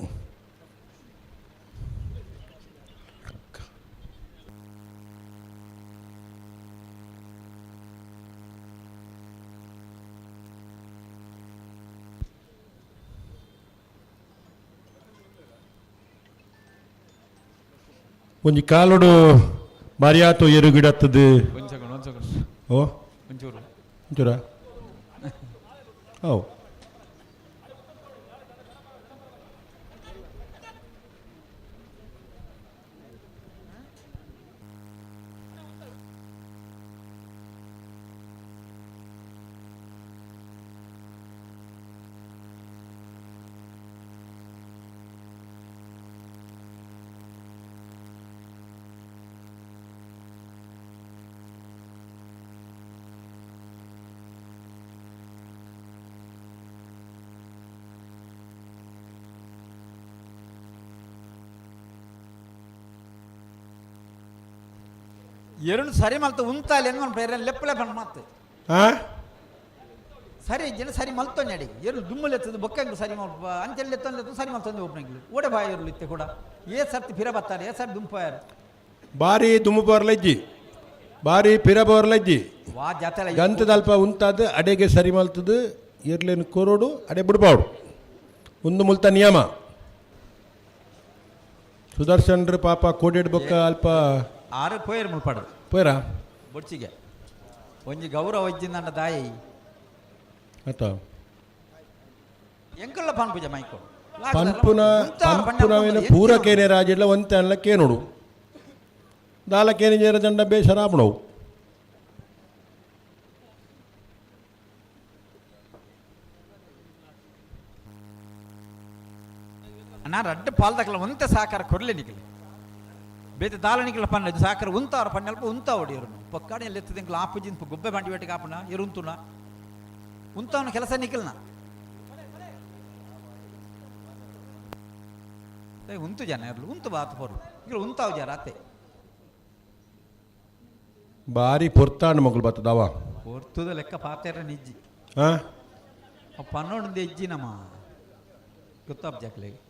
Speaker 1: ಒಂಜಿ ಕಾಲೋಡು ಮರ್ಯಾತು ಎರುಗಿಡತ್ತದು
Speaker 5: ಒಂಚೂರು
Speaker 1: ಓ
Speaker 5: ಒಂಚೂರು
Speaker 1: ಒಂಚೂರ ಓ
Speaker 5: ಎರಡು ಸರಿ ಮಲ್ತು ಉಂತಾಲೆ ಅಂತ ಬೇರೆ ಲೆಪ್ಪಲೆ ಬಂದು ಮಾತು ಸರಿ ಜನ ಸರಿ ಮಲ್ತೊಂಡಿ ಎರಡು ದುಮ್ಮಲು ಎತ್ತದು ಬೊಕ್ಕಂಗೆ ಸರಿ ಮಲ್ಪ ಅಂಚೆಲ್ಲಿ ಎತ್ತೊಂದು ಸರಿ ಮಲ್ತೊಂದು ಒಬ್ಬನಿಗೆ ಓಡೆ ಬಾಯಿ ಇರಲು ಇತ್ತೆ ಕೂಡ ಸರ್ತಿ ಫಿರ ಬರ್ತಾರೆ ಸರ್ತಿ ದುಂಪಾರು
Speaker 1: ಬಾರಿ ದುಮ್ಮು ಬರ್ಲಜ್ಜಿ ಬಾರಿ ಪಿರ ಬರ್ಲಜ್ಜಿ
Speaker 5: ವಾ ಜಾತೆ
Speaker 1: ಗಂತದಲ್ಪ ಉಂತಾದ ಅಡೆಗೆ ಸರಿ ಮಲ್ತದು ಇರ್ಲೇನು ಕೋರೋಡು ಅಡೆ ಬಿಡ್ಬಾಡು ಒಂದು ಮುಲ್ತ ನಿಯಮ ಸುದರ್ಶನ್ರ ಪಾಪ ಕೋಡೆಡ್ ಬೊಕ್ಕ ಅಲ್ಪ
Speaker 5: ಆರು ಪೋಯರ್ ಮುಲ್ಪಾಡು
Speaker 1: ಪೋಯ್ರಾ
Speaker 5: ಬೊಡ್ಚಿಗೆ ಒಂಜಿ ಗೌರವ ಇಜ್ಜಿಂದ ದಾಯಿ
Speaker 1: ಆತ
Speaker 5: ಎಂಕಲ್ಲ ಪಾನ್ ಪೂಜೆ ಮೈಕೋ
Speaker 1: ಪಂಪುನವಿನ ಪೂರಕೇನೆ ರಾಜಿಡ್ಲ ಒಂತೆ ಅನ್ಲಕ್ಕೆ ನೋಡು ದಾಲಕೇನೆ ಜೇರ ದಂಡ ಬೇಸರಾಪಣವು
Speaker 5: ನಾ ರಡ್ಡು ಪಾಲ್ದಾಕಲ ಒಂತೆ ಸಾಕಾರ ಕೊರ್ಲೆ ನಿಖಿಲ್ ಬೇತೆ ದಾಲನಿಕಲ ಪನ್ನ ಸಾಕಾರ ಉಂತಾರ ಪನ್ನಲ್ಪ ಉಂತಾ ಹೊಡಿಯರು ಪಕ್ಕಾಡಿ ಅಲ್ಲಿ ಎತ್ತದಿಂಕಲ ಆಪುಜಿನ್ ಗೊಬ್ಬೆ ಬಂಡಿ ಬೇಟಿಗೆ ಆಪನ ಎರುಂತುನ ಉಂತಾವನ ಕೆಲಸ ನಿಖಿಲ್ನ ಉಂತು ಜನ ಇರಲು ಉಂತು ಬಾತ ಬರು ಈಗ ಉಂತಾವು ಜರ ಅತ್ತೆ
Speaker 1: ಬಾರಿ ಪೊರ್ತಾಂಡ್ ಮಗಳು ಬತ್ತದವ
Speaker 5: ಹೊರ್ತುದ ಲೆಕ್ಕ ಪಾತೇರ ನಿಜ್ಜಿ ಪನ್ನೊಂದು ಎಜ್ಜಿ ನಮ್ಮ ಗೊತ್ತಾಪ್ ಜಾಕ್ಲೆಗೆ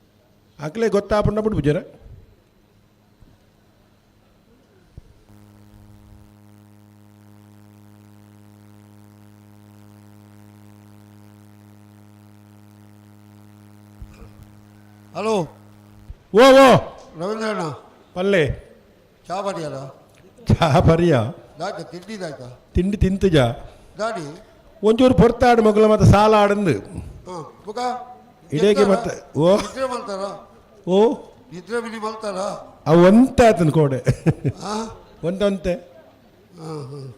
Speaker 1: ಅಕ್ಲೆ ಗೊತ್ತಾಪಣ್ಣ ಬಿಡು ಜರ
Speaker 3: ಹಲೋ
Speaker 1: ಓ ಓ
Speaker 3: ರವೀಂದ್ರಣ್ಣ
Speaker 1: ಪಲ್ಲೆ
Speaker 3: ಚಾ ಬಡಿಯಲ್ಲ
Speaker 1: ಚಾ ಪರಿಯ
Speaker 3: ದಾಟ ತಿಂಡಿದಾಯ್ತಾ
Speaker 1: ತಿಂಡಿ ತಿಂತುಜ
Speaker 3: ದಾಡಿ
Speaker 1: ಒಂಚೂರು ಪೊರ್ತಾಡು ಮಗಳು ಮತ್ತೆ ಸಾಲ ಆಡಂದು
Speaker 3: ಹಾಂ ಬುಕ
Speaker 1: ಇಡೇಗೆ ಮತ್ತೆ ಓ
Speaker 3: ನಿದ್ರೆ ಮಲ್ತಾರ
Speaker 1: ಓ
Speaker 3: ನಿದ್ರೆ ಬಿಡಿ ಮಲ್ತಾರ
Speaker 1: ಅವು ಒಂತೆ ಆತನ ಕೋಡೆ
Speaker 3: ಹಾಂ
Speaker 1: ಒಂದಂತೆ
Speaker 3: ಹಾಂ ಹಾಂ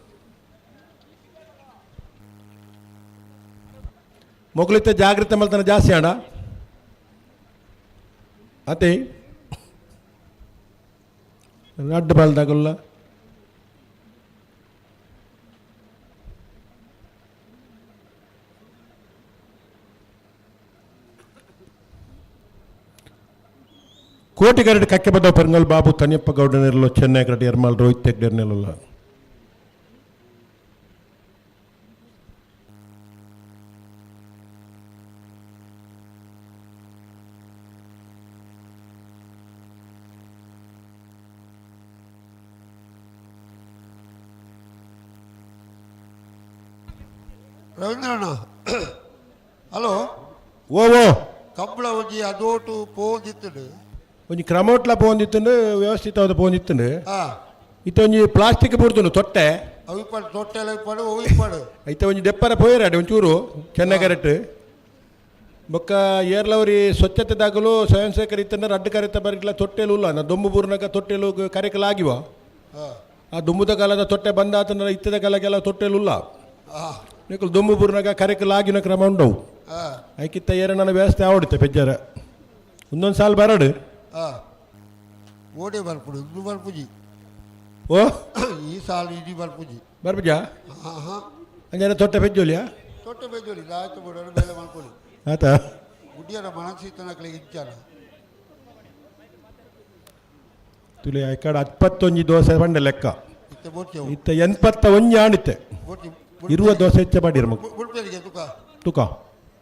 Speaker 1: ಮೊಗಲಿತ್ತ ಜಾಗ್ರತೆ ಮಲ್ತನ ಜಾಸ್ತಿ ಆಡ ಅದೇ ರಡ್ಡು ಬಾಲ್ದಾಗಲ್ಲ ಕೋಟಿ ಕರಡಿ ಕಕ್ಕೆ ಬದ ಪೆರಂಗಲ್ ಬಾಬು ತನಿಯಪ್ಪ ಗೌಡನಿರಲು ಚೆನ್ನೈ ಕರಡಿ ಎರ್ಮಾಳ್ ರೋಹಿತ್ ಹೆಗ್ಡರ್ನೆಲ್ಲ
Speaker 3: ರವೀಂದ್ರಣ್ಣ ಹಲೋ
Speaker 1: ಓ ಓ
Speaker 3: ಕಂಬಳ ಒಂಜಿ ಅದೋಟು ಪೋಂದಿತ್ತು
Speaker 1: ಒಂಜಿ ಕ್ರಮೋಟ್ಲ ಪೋಂದಿತ್ತುಂಡು ವ್ಯವಸ್ಥಿತವಾದ ಪೋಂದಿತ್ತುಂಡು
Speaker 3: ಹಾಂ
Speaker 1: ಇತ್ತೊಂಜಿ ಪ್ಲಾಸ್ಟಿಕ್ ಬುಡ್ದುಂಡು ತೊಟ್ಟೆ
Speaker 3: ಅವಿಪಾಡು ತೊಟ್ಟೆಲ್ಲ ಇಪ್ಪಾಡು ಅವಿಪಾಡು
Speaker 1: ಐತೆ ಒಂಜಿ ದೆಪ್ಪರ ಪೋಯರಾಡಿ ಒಂಚೂರು ಚೆನ್ನೈ ಕರೆಕ್ಟ್ ಬೊಕ್ಕ ಏರ್ಲವರಿ ಸ್ವಚ್ಛತೆದಾಗಲು ಸ್ವಯಂ ಸೇವಕರು ಇತ್ತಂದ್ರೆ ಅಡ್ಡ ಕರೆತ ಬರಲಿಲ್ಲ ತೊಟ್ಟೆಲು ಇಲ್ಲ ನಾ ದೊಂಬು ಬೂರ್ನಾಗ ತೊಟ್ಟೆಲು ಕರೆಕಲಾಗಿವ
Speaker 3: ಹಾಂ
Speaker 1: ಆ ದುಂಬುದ ಕಾಲದ ತೊಟ್ಟೆ ಬಂದಾತಂದ್ರೆ ಇತ್ತದ ಕಾಲಕ್ಕೆಲ್ಲ ತೊಟ್ಟೆಲು ಇಲ್ಲ
Speaker 3: ಹಾಂ
Speaker 1: ನಿಕಲು ದೊಂಬು ಬೂರ್ನಾಗ ಕರೆಕಲಾಗಿನ ಕ್ರಮ ಉಂಡವು
Speaker 3: ಹಾಂ
Speaker 1: ಐಕಿತ್ತ ಏರಣ್ಣನ ವ್ಯವಸ್ಥೆ ಆವಡುತ್ತೆ ಪೆಜ್ಜಾರ ಒಂದೊಂದು ಸಾಲ ಬರಡು
Speaker 3: ಹಾಂ ಓಡಿ ಬರ್ಪುಡು ಇದು ಬರ್ಪುಜಿ
Speaker 1: ಓ
Speaker 3: ಈ ಸಾಲು ಇಡೀ ಬರ್ಪುಜಿ
Speaker 1: ಬರ್ಬಜ
Speaker 3: ಹಾಂ ಹಾಂ
Speaker 1: ಅಂಜನ ತೊಟ್ಟ ಪೆಜ್ಜೋಲಿಯಾ
Speaker 3: ತೊಟ್ಟ ಬೇಜೋಳಿ ಆಯ್ತು ಬಿಡೋರು ಬೇಲೆ ಮಾಡ್ಕೊಳ್ಳಿ
Speaker 1: ಆತಾ
Speaker 3: ಗುಡ್ಡಿಯರ ಮನಸ್ಸಿತನಕ್ಲಿಗೆ ಇಚ್ಚಾರ
Speaker 1: ತುಳಿ ಆಯ್ಕಾಡ 21 ದೋಸೆ ಬಂಡೆ ಲೆಕ್ಕ
Speaker 3: ಇತ್ತೆ ಬೋಟ್ಗೆ
Speaker 1: ಇತ್ತ 81 ಆಣಿತ್ತೆ
Speaker 3: ಬೋಟಿ
Speaker 1: ಇರುವ ದೋಸೆ ಹೆಚ್ಚ ಮಾಡಿರ ಮಗ
Speaker 3: ಬುಡ್ಪೇರಿಗೆ ತುಕ
Speaker 1: ತುಕ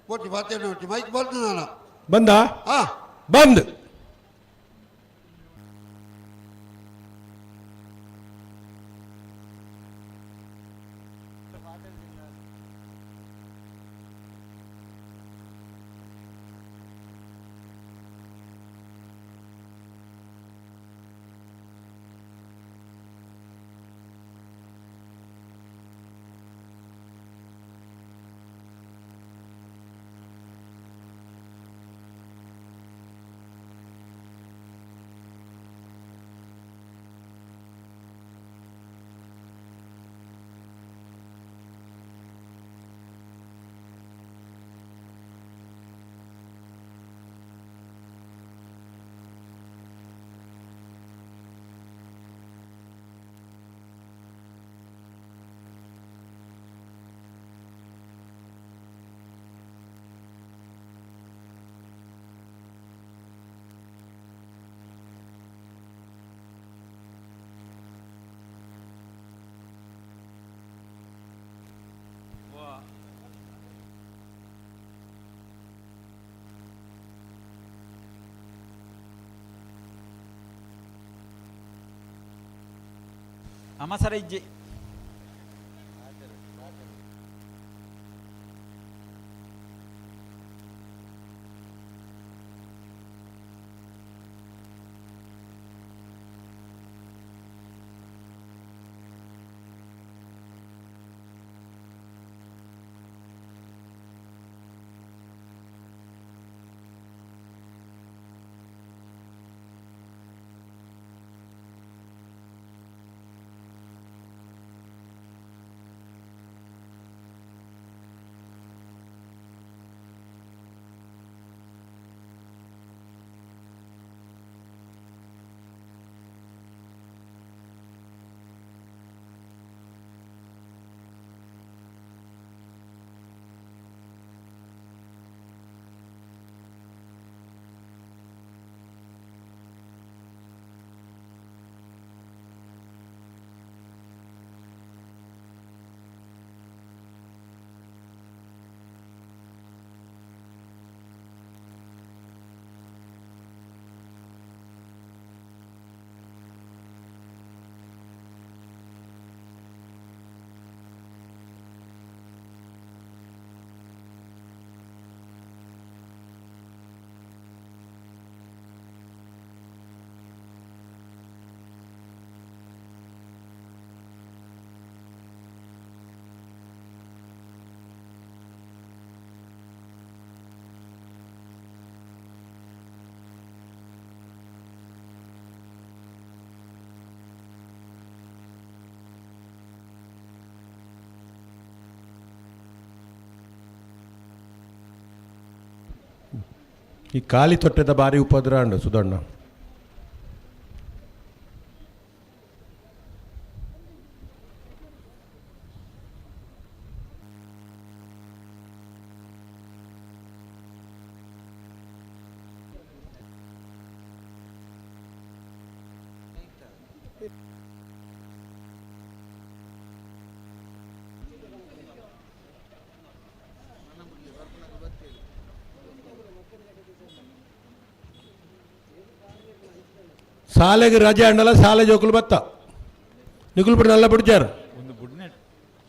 Speaker 3: ಬೋಟಿ ಬಾತೇನೆ ನೋಡಿ ಮೈಕ್ ಬಂದು ನಾನು
Speaker 1: ಬಂದ
Speaker 3: ಹಾ
Speaker 1: ಬಂದ್
Speaker 5: ಅಮ್ಮ ಸರ ಇಜ್ಜಿ
Speaker 1: ಈ ಖಾಲಿ ತೊಟ್ಟೆದ ಬಾರಿ ಉಪದ್ರ ಅಂಡು ಸುಧಣ್ಣ ಶಾಲೆಗೆ ರಜೆ ಅಂಡಲ್ಲ ಶಾಲೆ ಜೋಕುಲು ಬತ್ತ ನಿಗುಲು ಬಿಡ ನಲ್ಲ ಬಿಡ್ಜಾರು
Speaker 5: ಒಂದು ಬುಡ್ನೆಟ್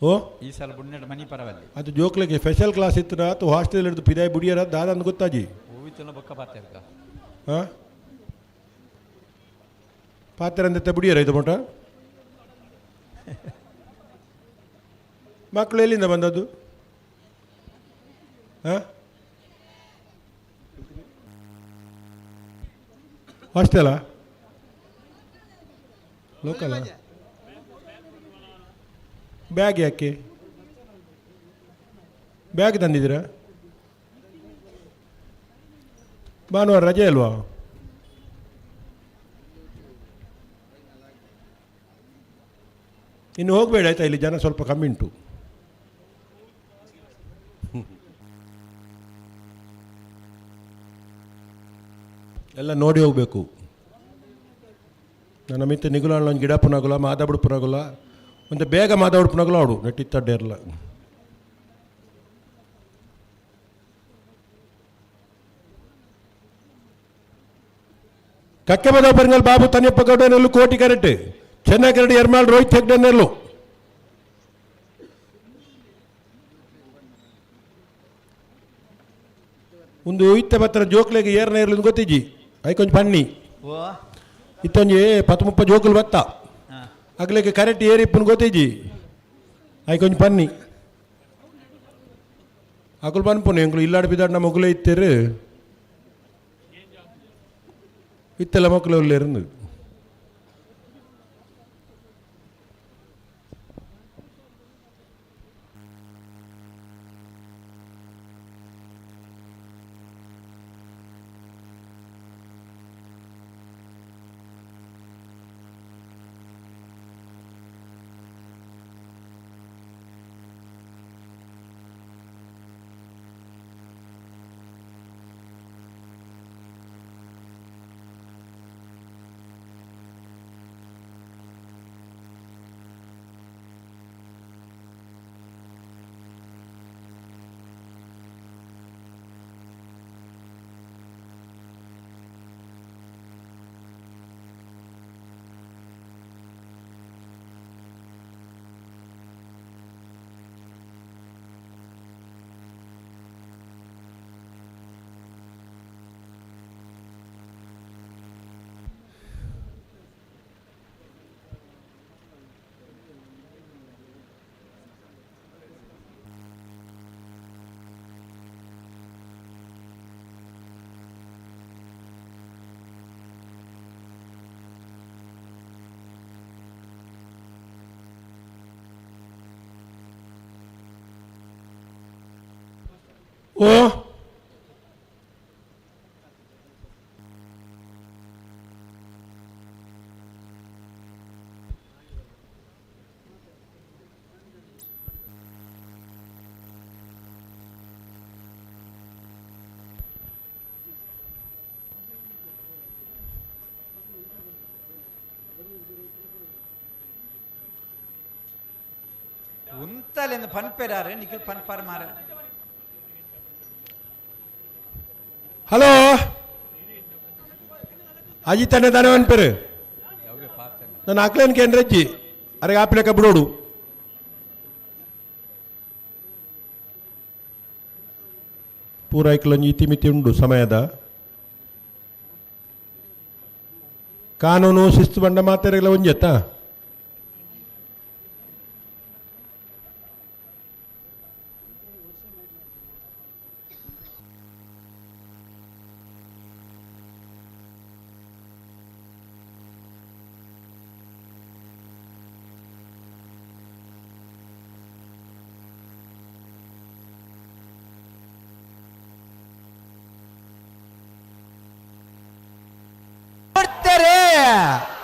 Speaker 1: ಓ
Speaker 5: ಈ ಸಲ ಬುಡ್ನೆಟ್ ಮನಿ ಪರವಲ್ಲಿ
Speaker 1: ಅದು ಜೋಕ್ಲಿಗೆ ಸ್ಪೆಷಲ್ ಕ್ಲಾಸ್ ಇತ್ತು ಅಥವಾ ಹಾಸ್ಟೆಲ್ ಹಿಡಿದು ಪಿದಾಯಿ ಬುಡಿಯರ ದಾದ ಅಂದ್ ಗೊತ್ತಾಜಿ
Speaker 5: ಹೋಗಿತ್ತು ಬೊಕ್ಕ ಪಾತ್ಯರ್ಕ
Speaker 1: ಹಾಂ ಪಾತ್ರ ಅಂದತ್ತೆ ಬುಡಿಯರ ಇದು ಮಟ ಮಕ್ಕಳು ಎಲ್ಲಿಂದ ಬಂದದ್ದು ಹಾಂ ಹಾಸ್ಟೆಲಾ ಲೋಕಲ ಬ್ಯಾಗ್ ಯಾಕೆ ಬ್ಯಾಗ್ ತಂದಿದ್ದೀರಾ ಭಾನುವಾರ ರಜೆ ಅಲ್ವಾ ಇನ್ನು ಹೋಗಬೇಡ ಆಯ್ತಾ ಇಲ್ಲಿ ಜನ ಸ್ವಲ್ಪ ಕಮ್ಮಿ ಉಂಟು ಎಲ್ಲ ನೋಡಿ ಹೋಗಬೇಕು. ನನ್ನ ಮಿತ್ತ ನಿಗುಲ ಗಿಡ ಪುನಗುಲ ಮಾದಾಬುಡು ಪುನಗುಲ ಒಂದು ಬೇಗ ಮಾದಾಬುಡು ಪುನಗುಲ ಆಡು ನೆಟ್ಟಿತ್ತಡ್ಡೇರ್ಲ. ಕಕ್ಕೆಬದ ಪೆರಂಗಲ್ ಬಾಬು ತನಿಯಪ್ಪ ಗೌಡನೆಲ್ಲು ಕೋಟಿ ಕರೆಕ್ಟ್ ಚೆನ್ನೈ ಕರಡಿ ಎರ್ಮಾಳ್ ರೋಹಿತ್ ಹೆಗ್ಡೆನೆಲ್ಲು. ಒಂದು ಇತ್ತ ಬತ್ತರ ಜೋಕ್ಲೆಗೆ ಏರ್ನ ಇರ್ಲಿ ಗೊತ್ತಿಜ್ಜಿ ಐ ಕೊಂಚ ಪಣ್ಣಿ
Speaker 5: ಓ
Speaker 1: ಇತ್ತೊಂಜಿ 10-30 ಜೋಕುಲು ಬತ್ತ ಅಗ್ಲಿಗೆ ಕರೆಕ್ಟ್ ಏರಿಪ್ಪನ ಗೊತ್ತಿಜ್ಜಿ ಐ ಕೊಂಚ ಪನ್ನಿ ಅಕುಲು ಪನ್ಪುನು ಎಂಕ್ಲು ಇಲ್ಲಾಡು ಬಿದ್ದಾಡು ನಮ್ಮ ಮಗುಲೇ ಇತ್ತೇರು ಇತ್ತೆಲ್ಲ ಮಕ್ಕಳು ಉಳ್ಳೇருந்து. ಓ
Speaker 5: ಉಂತಲೆಂದು ಪನ್ಪೆರಾರೆ ನಿಖಿಲ್ ಪನ್ಪಾರ ಮಾರ.
Speaker 1: ಹಲೋ ಅಜಿತ್ ಅಣ್ಣ ತಾನೇ ಅನ್ಪೇರು ನಾನು ಆಕ್ಲೇನ್ ಕೇಂದ್ರಜ್ಜಿ ಅರೆಗೆ ಆಪಿಲಕ್ಕ ಬಿಡೋಡು ಪೂರೈಕಲೊಂದು ಇತಿಮಿತಿ ಉಂಡು ಸಮಯದ ಕಾನೂನು ಶಿಸ್ತು ಬಂಡ ಮಾತೆರೆಗಳ ಒಂಜೆತ್ತಾ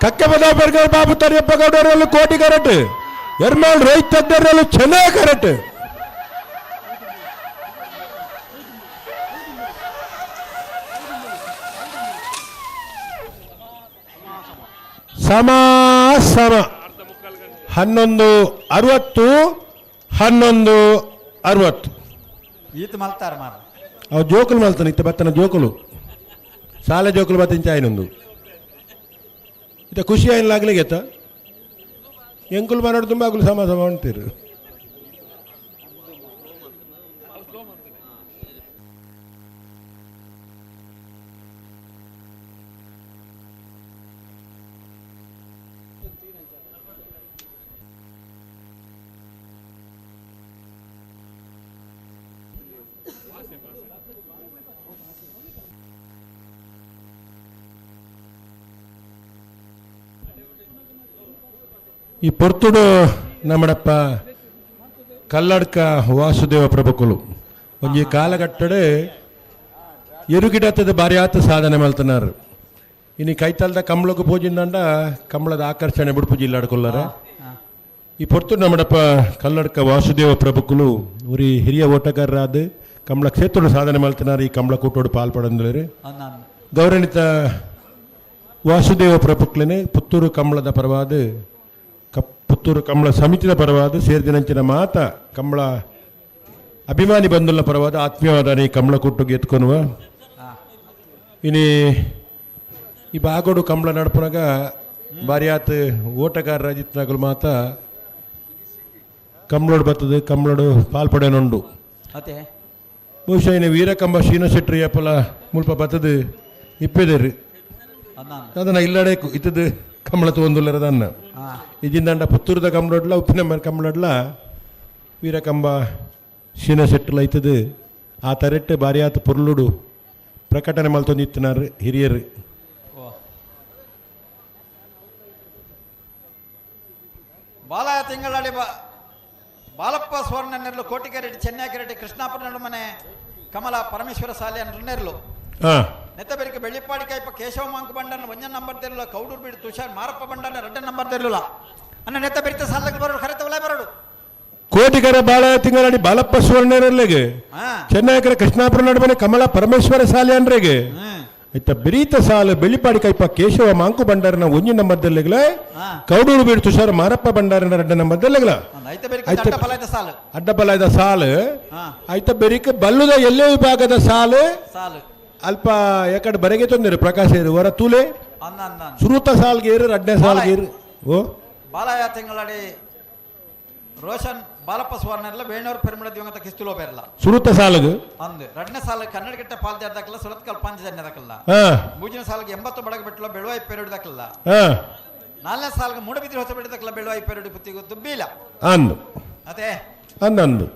Speaker 1: ಕಕ್ಕೆಬದ ಬರ್ಗಲ್ ಬಾಬು ತರಿಯಪ್ಪ ಗೌಡರಲ್ಲೂ ಕೋಟಿ ಕರೆಕ್ಟ್ ಎರ್ಮಾಳ್ ರೋಹಿತ್ ತಜ್ಞರಲ್ಲೂ ಚೆನ್ನೈ ಕರೆಕ್ಟ್ ಸಮ 11:60 11:60
Speaker 5: ಈತ ಮಲ್ತಾರ ಮಾರ
Speaker 1: ಅವು ಜೋಕುಲು ಮಲ್ತಾನೆ ಇತ್ತ ಬತ್ತನ ಜೋಕುಲು ಶಾಲೆ ಜೋಕುಲು ಬತ್ತಿನ ಚಾಯ್ನೊಂದು ಇತ್ತ ಖುಷಿ ಆಯ್ಲಾಗ್ಲಿಗೆತ್ತ ಎಂಕುಲು ಮಾನಾಡು ತುಂಬ ಆಗಲು ಸಮ ಅಂತೀರು. ಈ ಪೊರ್ತುಡು ನಮ್ಮಡಪ್ಪ ಕಲ್ಲಡ್ಕ ವಾಸುದೇವ ಪ್ರಭುಕುಲು ಒಂಜಿ ಕಾಲಘಟ್ಟಡೆ ಎರುಗಿಡತ್ತದ ಬಾರಿ ಆತ ಸಾಧನೆ ಮಲ್ತನಾರು ಇನ್ನು ಕೈತಲ್ದ ಕಂಬಳಕ್ಕೆ ಪೂಜಿಂದಂಡ ಕಂಬಳದ ಆಕರ್ಷಣೆ ಬಿಡುಪು ಜಿಲ್ಲಾಡ್ಕೊಲ್ಲಾರ ಈ ಪೊರ್ತುಡು ನಮ್ಮಡಪ್ಪ ಕಲ್ಲಡ್ಕ ವಾಸುದೇವ ಪ್ರಭುಕುಲು ಉರಿ ಹಿರಿಯ ಓಟಗಾರರಾದ ಕಂಬಳ ಕ್ಷೇತ್ರ ಸಾಧನೆ ಮಲ್ತನಾರು ಈ ಕಂಬಳ ಕೂಟೋಡು ಪಾಲ್ಪಡಂದ್ರೆ ಗೌರವಾನ್ವಿತ ವಾಸುದೇವ ಪ್ರಪುಕ್ಲನೆ ಪುತ್ತೂರು ಕಂಬಳದ ಪರವಾದ ಪುತ್ತೂರು ಕಂಬಳ ಸಮಿತಿಯ ಪರವಾದ ಸೇರಿದಿನಂಚಿನ ಮಾತ ಕಂಬಳ ಅಭಿಮಾನಿ ಬಂಧುల ಪರವಾದ ಆತ್ಮೀಯವಾದ ಈ ಕಂಬಳ ಕುಟ್ಟುಗೆ ಎತ್ಕೊನುವ ಇನಿ ಈ ಬಾಗೋಡು ಕಂಬಳ ನಡಪನಾಗ ಬಾರಿ ಆತ ಓಟಗಾರ ರಜಿತ್ನಾಗಲು ಮಾತ ಕಂಬಳೋಡು ಬರ್ತದೆ ಕಂಬಳೋಡು ಪಾಲ್ಪಡೆನುಂಡು
Speaker 5: ಅದೇ
Speaker 1: ಬಹುಶಃ ಇನ್ನು ವೀರಕಂಬ ಶ್ರೀನಶೆಟ್ಟಿ ಅಪ್ಪಲ ಮುಲ್ಪ ಬರ್ತದೆ ಇಪ್ಪೆದೇರಿ ಅದನ್ನ ಇಲ್ಲಡೆ ಇತ್ತದು ಕಂಬಳ ತೊಂದುಲ್ಲರದನ್ನ ಇಜಿಂದಂಡ ಪುತ್ತೂರದ ಕಂಬಳಡ್ಲ ಉಪ್ಪಿನ ಕಂಬಳಡ್ಲ ವೀರಕಂಬ ಶ್ರೀನಶೆಟ್ಟಲ ಇತ್ತದು ಆ ತರೆಟ್ಟೆ ಬಾರಿ ಆತ ಪುರ್ಲುಡು ಪ್ರಕಟಣೆ ಮಲ್ತೊಂದಿತ್ತಿನಾರು ಹಿರಿಯರು
Speaker 4: ಬಾಲಯ ತಿಂಗಳಡಿ ಬಾಲಪ್ಪ ಸುವರ್ಣ ನೆರಳು ಕೋಟಿಕೆರೆಡ್ಡಿ ಚೆನ್ನೈಕೆರೆಡ್ಡಿ ಕೃಷ್ಣಾಪುರ ನಡುಮನೆ ಕಮಲ ಪರಮೇಶ್ವರ ಸಾಲಿಯ ನೆರಳು ನೆತ್ತಬೆರಿಕೆ ಬೆಳ್ಳಿಪ್ಪಾಡಿ ಕೈಪ ಕೇಶವ ಮಾಂಕ ಬಂಡನ ಒಂಜ ನಂಬರ್ ತೆರಲ ಕೌಡೂರು ಬಿಡು ತುಷಾರ್ ಮಾರಪ್ಪ ಬಂಡನ ರೆಡ್ಡ ನಂಬರ್ ತೆರಲ ಅನ್ನ ನೆತ್ತ ಬೆರಿತ ಸಾಲಕ್ಕೆ ಬರೋಡು ಕರೆತವಲೇ ಬರೋಡು
Speaker 1: ಕೋಟಿಕರ ಬಾಲಯ ತಿಂಗಳಡಿ ಬಾಲಪ್ಪ ಸುವರ್ಣರೆಲ್ಲೆಗೆ ಚೆನ್ನೈಕರ ಕೃಷ್ಣಾಪುರ ನಡುಮನೆ ಕಮಲ ಪರಮೇಶ್ವರ ಸಾಲಿ ಅನ್ರೆಗೆ ಇತ್ತ ಬೆರೀತ ಸಾಲು ಬೆಳ್ಳಿಪಾಡಿ ಕೈಪ ಕೇಶವ ಮಾಂಕು ಬಂಡಾರನ ಒಂಜಿ ನಂಬರ್ದಲ್ಲೆಗ್ಲ ಕೌಡೂರು ಬೀಡು ತುಷಾರ ಮಾರಪ್ಪ ಬಂಡಾರನ ರೆಡ್ಡ ನಂಬರ್ದಲ್ಲೆಗ್ಲ ಅಡ್ಡಬಲಯದ ಸಾಲು ಆಯ್ತ ಬೆರಿಕ ಬಲ್ಲುದ ಎಲ್ಲೇ ವಿಭಾಗದ ಸಾಲು ಅಲ್ಪ ಯಾಕಡೆ ಬರೆಗೆ ತೊಂದರೆ ಪ್ರಕಾಶ ಇರು ಹೊರ ತೂಲೆ ಸುರುತ ಸಾಲ್ಗೇರು ರಡ್ಡೆ ಸಾಲ್ಗೇರು ಓ
Speaker 4: ಬಾಲಯ ತಿಂಗಳಡಿ ರೋಷನ್ ಬಾಲಪ್ಪ ಸುವರ್ಣ ವೇಣೂರು ಪೆರ್ಮಿಡ ದಿವಂಗತ ಕಿಸ್ತುಲೋ ಬೇರಲ್ಲ
Speaker 1: ಸುರುತ ಸಾಲಗು
Speaker 4: ಅಂದು ಎರಡನೇ ಸಾಲ ಕನ್ನಡ ಗಿಟ್ಟ ಪಾಲ್ದಾರ್ದಾಕಲ್ಲ ಸುರತ್ಕಲ್ ಪಾಂಚಜನ್ಯದಕ್ಕಲ್ಲ ಮೂಜನೇ ಸಾಲಿಗೆ 80 ಬಡಗ ಬಿಟ್ಟಲ ಬೆಳುವಾಯಿ ಪೆರಡಿದಕ್ಕಲ್ಲ ನಾಲ್ನೇ ಸಾಲಿಗೆ ಮೂಡಬಿದ್ರಿ ಹೊಸ ಬಿಡದಕ್ಕಲ್ಲ ಬೆಳುವಾಯಿ ಪೆರಡಿ ಪುತ್ತಿಗೂ ತುಬ್ಬಿಲ್ಲ
Speaker 1: ಅಂದು
Speaker 4: ಅದೇ
Speaker 1: ಅಂದಂದು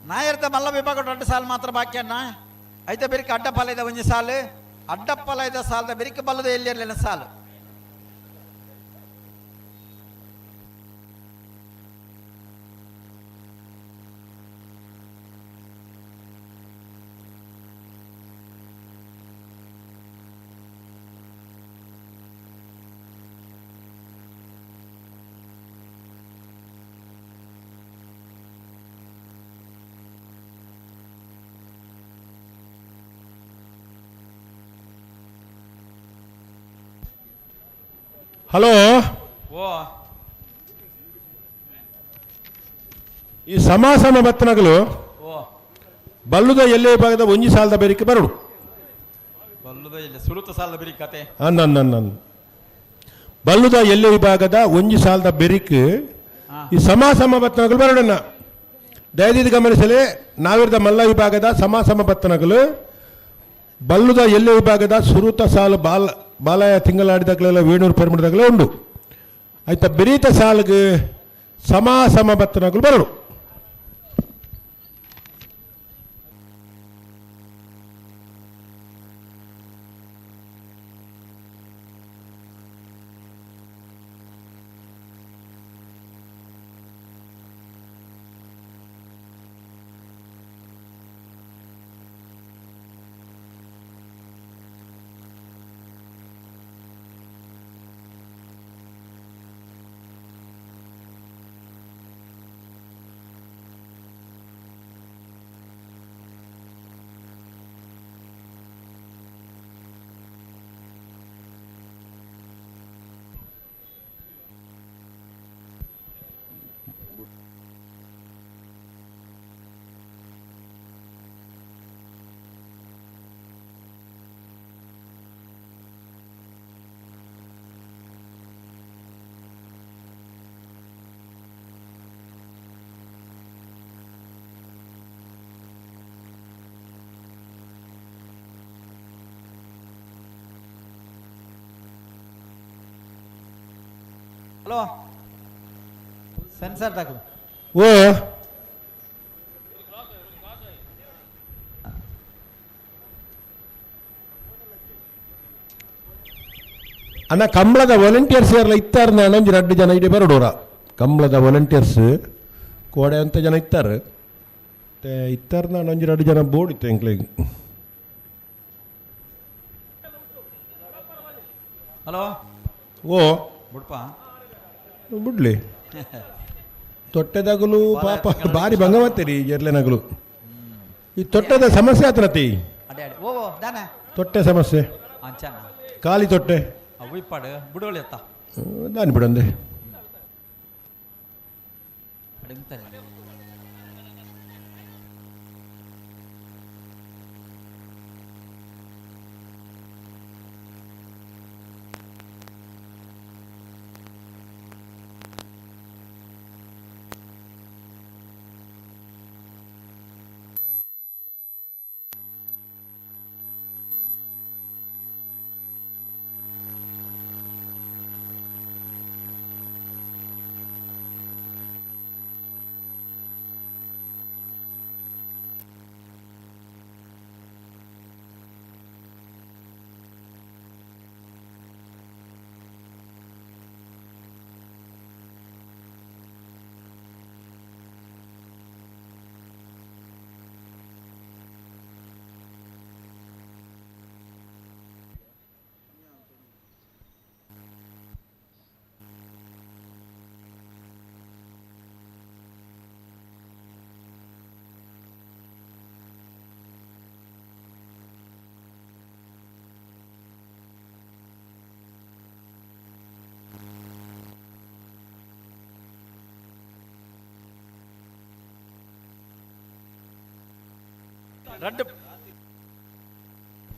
Speaker 4: ನಾಯರ್ದ ಮಲ್ಲ ವಿಭಾಗ 2 ಸಾಲು ಮಾತ್ರ ಬಾಕಿ ಅಣ್ಣ ಐತೆ ಬೆರಿಕೆ ಅಡ್ಡಪಾಲಯದ ಒಂಜಿ ಸಾಲು ಅಡ್ಡಪಾಲಯದ ಸಾಲದ ಬೆರಿಕೆ ಬಲ್ಲದ ಎಲ್ಲಿರಲಿಲ್ಲ ಸಾಲು
Speaker 1: ಹಲೋ
Speaker 5: ಓ
Speaker 1: ಈ ಸಮಾಸಮ ಬತ್ತನಗಳು
Speaker 5: ಓ
Speaker 1: ಬಲ್ಲುದ ಎಲ್ಲೇ ಭಾಗದ ಒಂಜಿ ಸಾಲದ ಬೆರಿಕೆ ಬರಡು
Speaker 5: ಬಲ್ಲುದ ಇಲ್ಲ ಸುರುತ ಸಾಲದ ಬೆರಿ ಕತೆ
Speaker 1: ಅಂದ ಬಲ್ಲುದ ಎಲ್ಲೇ ವಿಭಾಗದ ಒಂಜಿ ಸಾಲದ ಬೆರಿಕೆ ಈ ಸಮಾಸಮ ಬತ್ತನಗಳು ಬರಡನ್ನ ದಯದಿದ್ದು ಗಮನಿಸಲಿ ನಾವಿರದ ಮಲ್ಲ ವಿಭಾಗದ ಸಮಾಸಮ ಬತ್ತನಗಳು ಬಲ್ಲುದ ಎಲ್ಲೇ ವಿಭಾಗದ ಸುರುತ ಸಾಲು ಬಾಲಯ ತಿಂಗಳಾಡಿದಾಗಲೆಲ್ಲ ವೇಣೂರು ಪೆರ್ಮಿಡದಾಗಲೇ ಉಂಡು ಆಯ್ತಾ ಬೆರೀತ ಸಾಲಿಗೆ ಸಮಾಸಮ ಬತ್ತನಗಳು ಬರಡು
Speaker 5: ಹಲೋ ಸೆನ್ಸರ್ ತಾಕು
Speaker 1: ಓ ಅಣ್ಣ ಕಂಬಳದ ವಾಲಂಟಿಯರ್ಸ್ ಯಾರಲ್ಲ ಇತ್ತಾರ ಅಣ್ಣಂಜಿ 2 ಜನ ಇದೆ ಬರಡೋರ ಕಂಬಳದ ವಾಲಂಟಿಯರ್ಸ್ ಕೋಡೆ ಅಂತ ಜನ ಇತ್ತಾರೆ ಇತ್ತಾರ ಅಣ್ಣಂಜಿ 2 ಜನ ಬೋರ್ಡ್ ಇತ್ತು ಎಂಕ್ಲಿಗೆ
Speaker 5: ಹಲೋ
Speaker 1: ಓ
Speaker 5: ಬಿಡ್ಪ
Speaker 1: ಬಿಡ್ಲಿ ತೊಟ್ಟೆದಗಲು ಪಾಪ ಭಾರಿ ಭಂಗವತ್ತೇರಿ ಎರ್ಲೆ ನಗಲು ಈ ತೊಟ್ಟೆದ ಸಮಸ್ಯೆ ಆತನತಿ
Speaker 5: ಅಡೆ ಅಡೆ ಓ ದಾನ
Speaker 1: ತೊಟ್ಟೆ ಸಮಸ್ಯೆ
Speaker 5: ಅಂಚನ
Speaker 1: ಖಾಲಿ ತೊಟ್ಟೆ
Speaker 5: ಅವು ಇಪ್ಪಾಡು ಬುಡೋಳಿ ಎತ್ತ
Speaker 1: ದಾನಿ ಬಿಡಂದೆ
Speaker 5: ಅಡಂತಾರೆ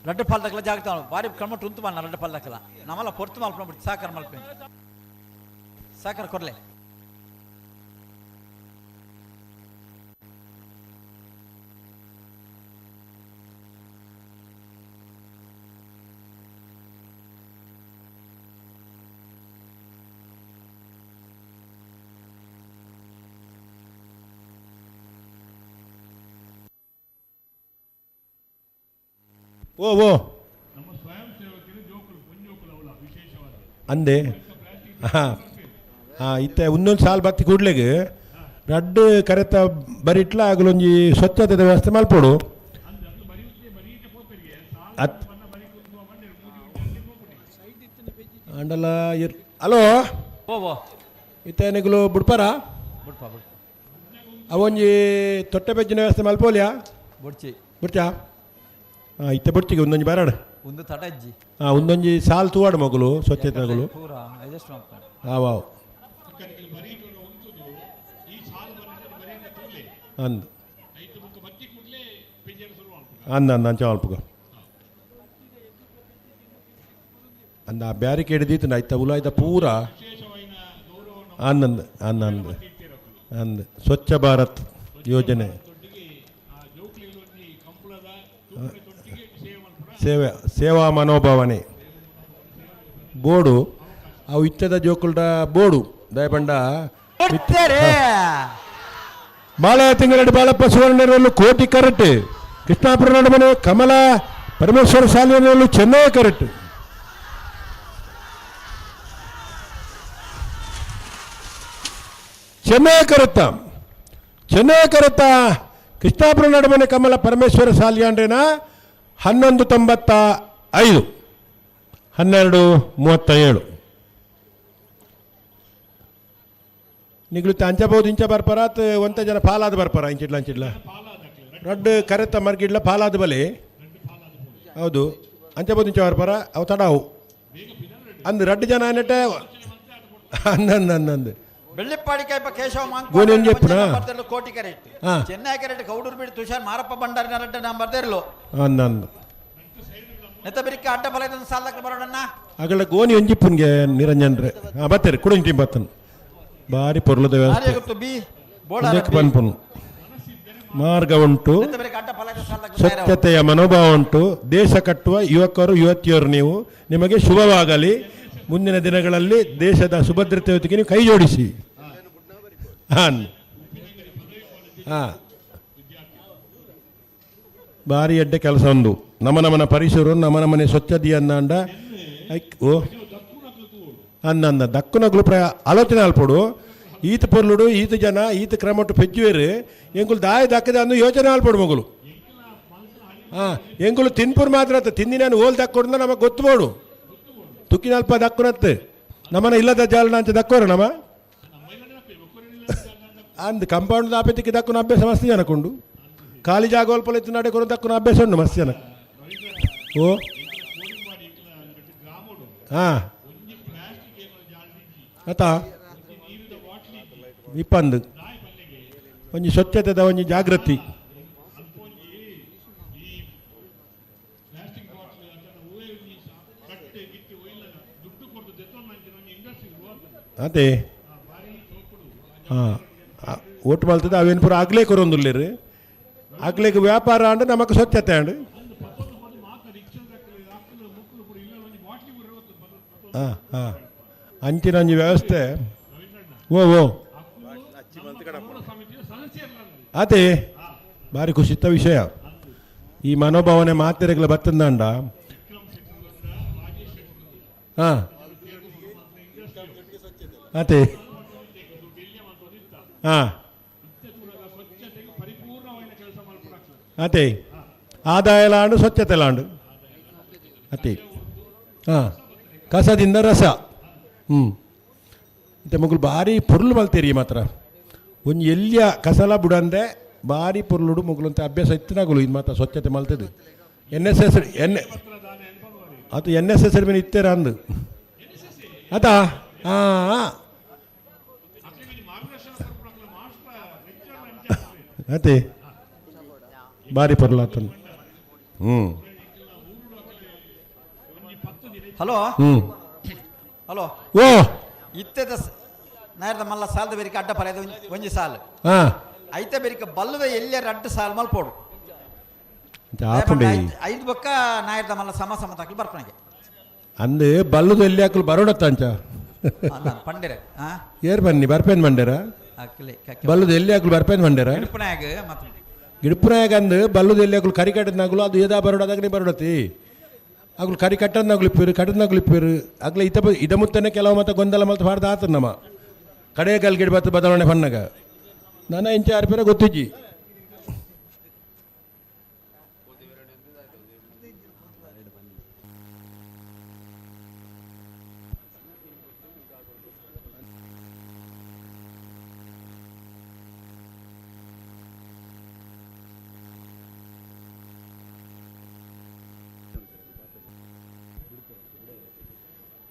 Speaker 5: ರಡ್ಡು ಪಾಲ್ದಕ್ಲ ಜಾಗ್ತಾವ ಬಾರಿ ಕಣ್ಮಟ್ಟು ಉಂಟು ಮಾಡ ರಡ್ಡು ಪಾಲ್ದಕ್ಲ ನಮ್ಮಲ್ಲ ಪೊರ್ತು ಮಲ್ಪಬಿಟ್ಟು ಸಾಕಾರ ಮಲ್ಪೆ ಸಾಕಾರ ಕೊರ್ಲೆ
Speaker 1: ಓ ಓ ಅಂದೆ ಹಾಂ ಹಾಂ ಇತ್ತೆ ಇನ್ನೊಂದು ಸಾಲು ಬತ್ತಿ ಕೂಡ್ಲೆಗೆ ರಡ್ಡು ಕರೆತ ಬರಿಟ್ಲ ಆಗಲೊಂಜಿ ಸ್ವಚ್ಛತೆ ವ್ಯವಸ್ಥೆ ಮಲ್ಪೋಡು ಅಂಡಲ ಹಲೋ
Speaker 5: ಓ ಓ
Speaker 1: ಇತ್ತೆ ನಿಗಲು ಬುಡ್ಪಾರ
Speaker 5: ಬಿಡ್ಪ ಬಿಡ್
Speaker 1: ಅವೊಂಜಿ ತೊಟ್ಟೆ ಬೆಜ್ಜಿನ ವ್ಯವಸ್ಥೆ ಮಲ್ಪೋಲಿಯಾ
Speaker 5: ಬುಡ್ಚಿ
Speaker 1: ಬಿಡ್ಚಾ ಹಾಂ ಇತ್ತೆ ಬಿಡ್ಚಿಗೆ ಒಂದೊಂಜಿ ಬರಾಡು
Speaker 5: ಒಂದು ತಟಜ್ಜಿ
Speaker 1: ಹಾಂ ಒಂದೊಂಜಿ ಸಾಲು ತೂವಾಡು ಮಗಳು ಸ್ವಚ್ಛತೆ ಮಗಳು
Speaker 5: ಪೂರ ಅಡ್ಜಸ್ಟ್ ಮಾಡ್ತಾರೆ
Speaker 1: ಹಾವು ಅಂದ್ ಅಂದ ಅಂದ ಅಂಚ ಅಲ್ಪಗ ಅಂದ ಆ ಬ್ಯಾರಿಕೇಡ್ ದೀತು ಆಯ್ತ ಉಲಾಯ್ತ ಪೂರ ಅಂದಂದ ಅಂದ ಅಂದ ಅಂದ ಸ್ವಚ್ಛ ಭಾರತ್ ಯೋಜನೆ ಸೇವಾ ಮನೋಭಾವನೆ ಬೋರ್ಡು ಅವು ಇಚ್ಚದ ಜೋಕುಲ್ಡ ಬೋರ್ಡು ದಯಪಂಡ ಬಾಳೆಯ ತಿಂಗಳಡಿ ಬಾಳಪ್ಪ ಸುವರ್ಣರಲ್ಲೂ ಕೋಟಿ ಕರೆಕ್ಟ್ ಕೃಷ್ಣಾಪುರ ನಡುಮನೆ ಕಮಲ ಪರಮೇಶ್ವರ ಶಾಲೆಯಲ್ಲೂ ಚೆನ್ನೈ ಕರೆಕ್ಟ್ ಚೆನ್ನೈ ಕರುತ್ತಾ ಕೃಷ್ಣಾಪುರ ನಡುಮನೆ ಕಮಲ ಪರಮೇಶ್ವರ ಶಾಲೆಯಂಡ್ರೇನ 1195 1237 ನಿಗ್ಲು ಅಂಚಬಹುದು ಇಂಚ ಬರ್ಪರಾತ್ ಒಂತ ಜನ ಪಾಲಾದ ಬರ್ಪರ ಇಂಚಿಡ್ಲ ರಡ್ಡು ಕರೆತ ಮರ್ಗಿಡ್ಲ ಪಾಲಾದ ಬಲೆ ಹೌದು ಅಂಚಬಹುದು ಇಂಚ ಬರ್ಪರ ಅವು ತಡಾವು ಅಂದು ರಡ್ಡು ಜನ ನೆಟ್ಟೆ ಅಂದಂದು
Speaker 4: ಬೆಳ್ಳಿಪ್ಪಾಡಿ ಕೈಪ ಕೇಶವ
Speaker 1: ಗೋಣಿ ಒಂಜಿ ಎಪ್ಪುನ?
Speaker 4: ಬರ್ತಿರ್ಲು ಕೋಟಿ ಕರೆಕ್ಟ್
Speaker 1: ಹಾ.
Speaker 4: ಚೆನ್ನೈ ಕರೆಕ್ಟ್ ಕೌಡೂರು ಬಿಡು ತುಷಾರ್ ಮಾರಪ್ಪ ಭಂಡಾರಿ ನರಡ್ಡ ನಾ ಬರ್ದಿರ್ಲು
Speaker 1: ಅಂದಂದು
Speaker 4: ನೆತ್ತ ಬಿರಿಕ ಅಡ್ಡ ಬಲದ ಸಾಲಕ್ಕೆ ಬರೋಣ
Speaker 1: ಅಗಳ ಗೋಣಿ ಒಂಜಿಪ್ಪನ್ಗೆ ನಿರಂಜನ್ರೆ ಹಾಂ ಬತ್ತೇರಿ ಕುಡಿಂಟಿ ಬತ್ತನು ಭಾರಿ ಪೊರ್ಲದ ವ್ಯವಸ್ಥೆ
Speaker 4: ಗೊತ್ತು ಬಿ
Speaker 1: ಇದಕ್ಕೆ ಪನ್ಪುನು ಮಾರ್ಗ ಉಂಟು
Speaker 4: ನೆತ್ತ ಬಿರಿಕ ಅಡ್ಡ ಬಲದ ಸಾಲಕ್ಕೆ
Speaker 1: ಸ್ವಚ್ಛತೆಯ ಮನೋಭಾವ ಉಂಟು ದೇಶ ಕಟ್ಟುವ ಯುವಕರು ಯುವತಿಯರು ನೀವು ನಿಮಗೆ ಶುಭವಾಗಲಿ ಮುಂದಿನ ದಿನಗಳಲ್ಲಿ ದೇಶದ ಸುಭದ್ರತೆಯೊತ್ತಿಗೆ ನೀವು ಕೈ ಜೋಡಿಸಿ ಹಾಂ ಹಾಂ ಭಾರಿ ಎಡ್ಡೆ ಕೆಲಸ ಒಂದು ನಮನ ಪರಿಸರ ನಮನೆ ಸ್ವಚ್ಛತೆಯನ್ನ ಓ ಅಂದ ದಕ್ಕುನಗ್ಲು ಆಲೋಚನೆ ಅಲ್ಪಡು ಈತ ಪೊರ್ಲುಡು ಈತ ಜನ ಈತ ಕ್ರಮಟ್ಟು ಪೆಜ್ಜುವೇರು ಎಂಗುಲು ದಾಯ ದಕ್ಕದೆ ಅಂದು ಯೋಚನೆ ಅಲ್ಪಡು ಮಗಳು ಹಾಂ ಎಂಗುಲು ತಿನ್ಪುರ್ ಮಾತ್ರ ತಿಂದಿ ನಾನು ಓಲ್ ದಕ್ಕೊಡ್ದ ನಮಗೆ ಗೊತ್ತುಬೋಡು ತುಕ್ಕಿನ ಅಲ್ಪ ದಕ್ಕುನತ್ತೆ ನಮ್ಮನ ಇಲ್ಲದ ಜಾಲನ ಅಂತ ದಕ್ಕೋರು ನಮ್ಮ ಅಂದ್ ಕಂಪೌಂಡ್ ದಾಪೆತ್ತಿಗೆ ದಕ್ಕುನ ಅಭ್ಯಾಸ ಮಸ್ತಿ ಜನಕೊಂಡು ಖಾಲಿ ಜಾಗೋಲ್ಪಲ ಇತ್ತು ನಡೆ ಕೊಡು ದಕ್ಕುನ ಅಭ್ಯಾಸ ಉಂಡು ಮಸ್ತಿ ಜನ ಓ ಹಾಂ ಆತ ಇಪ್ಪಂದು ಒಂಜಿ ಸ್ವಚ್ಛತೆದ ಒಂಜಿ ಜಾಗೃತಿ ಅದೇ ಹಾಂ ಒಟ್ಟು ಮಲ್ತದೆ ಅವೇನು ಪೂರ ಆಗ್ಲೇ ಕೊರೊಂದುಲ್ಲೇರು ಆಗ್ಲೇಗೆ ವ್ಯಾಪಾರ ಅಂಡು ನಮಕ್ ಸ್ವಚ್ಛತೆ ಅಂಡು ಹಾಂ ಹಾಂ ಅಂಚಿನ ಒಂಜಿ ವ್ಯವಸ್ಥೆ ಓ ಅದೇ ಭಾರಿ ಖುಷಿತ ವಿಷಯ ಈ ಮನೋಭಾವನೆ ಮಾತೆರೆಗಳ ಬತ್ತಂದಂಡ ಹಾಂ ಅದೇ ಹಾಂ ಅದೇ ಆದಾಯಲಾಂಡು ಸ್ವಚ್ಛತೆಲಾಂಡು ಅದೇ ಹಾಂ ಕಸದಿಂದ ರಸ ಮತ್ತೆ ಮಗಳು ಭಾರಿ ಪೊರ್ಲು ಮಲ್ತೀರಿ ಮಾತ್ರ ಒಂದು ಎಲ್ಲಿಯ ಕಸಲ ಬುಡಂದೆ ಭಾರಿ ಪೊರ್ಲುಡು ಮಗಳು ಅಂತ ಅಭ್ಯಾಸ ಇತ್ತಿನಾಗಲು ಇದು ಮಾತ್ರ ಸ್ವಚ್ಛತೆ ಮಲ್ತದು NSS ಅದು NSS ಮೇಲೆ ಇತ್ತೇರ ಅಂದು ಅದಾ ಹಾಂ ಅದೇ ಭಾರಿ ಪೊರ್ಲಾತ
Speaker 4: ಹಲೋ
Speaker 1: ಹ್ಞೂ
Speaker 4: ಹಲೋ
Speaker 1: ಓ
Speaker 4: ಇತ್ತೆದ ನಾಯರ್ದ ಮಲ್ಲ ಸಾಲದ ಬೇರಿಕೆ ಅಡ್ಡ ಪರ ಒಂಜಿ ಸಾಲು
Speaker 1: ಹಾಂ
Speaker 4: ಐತೆ ಬೇರಿಕೆ ಬಲ್ಲದ ಎಲ್ಲೇ ರಡ್ಡು ಸಾಲು ಮಲ್ಪೋಡು
Speaker 1: ಆಪುಂಡೆ
Speaker 4: ಐದು ಬೊಕ್ಕ ನಾಯರ್ದ ಮಲ್ಲ ಸಮ ತಾಕಲು ಬರ್ಪನೆಗೆ
Speaker 1: ಅಂದು ಬಲ್ಲದು ಎಲ್ಲಿ ಹಾಕಲು ಬರೋಡತ್ತಂಚ
Speaker 4: ಪಂಡೆರೆ
Speaker 1: ಏರ್ ಬನ್ನಿ ಬರ್ಪೇನ್ ಮಂಡ್ಯರ ಬಲ್ಲದು ಎಲ್ಲಿ ಹಾಕಲು ಬರ್ಪೇನ್ ಮಂಡ್ಯರ ಗಿಡಪುನಾಯಾಗ ಅಂದು ಬಲ್ಲದು ಎಲ್ಲಿ ಹಾಕಲು ಕರಿ ಕಟ್ಟದ್ನಾಗಲು ಅದು ಏದಾ ಬರೋಡದಾಗನೇ ಬರೋಡತಿ ಆಗ್ಲು ಕರಿ ಕಟ್ಟದ್ನಾಗ್ಲು ಇಪ್ಪೇರು ಕಟ್ಟದ್ನಾಗ್ಲು ಇಪ್ಪೇರು ಆಗ್ಲೇ ಇದ ಮುತ್ತನೆ ಕೆಲವು ಮತ್ತೆ ಗೊಂದಲ ಮತ್ತೆ ಮಾಡ್ದ ಆತದ ನಮ್ಮ ಕಡೆ ಗಲ್ಗಿಡ ಬತ್ತು ಬದಲಾವಣೆ ಬಣ್ಣಗ ನಾನು ಇಂಚ 6 ರೂಪಾಯಿ ಗೊತ್ತಿಜ್ಜಿ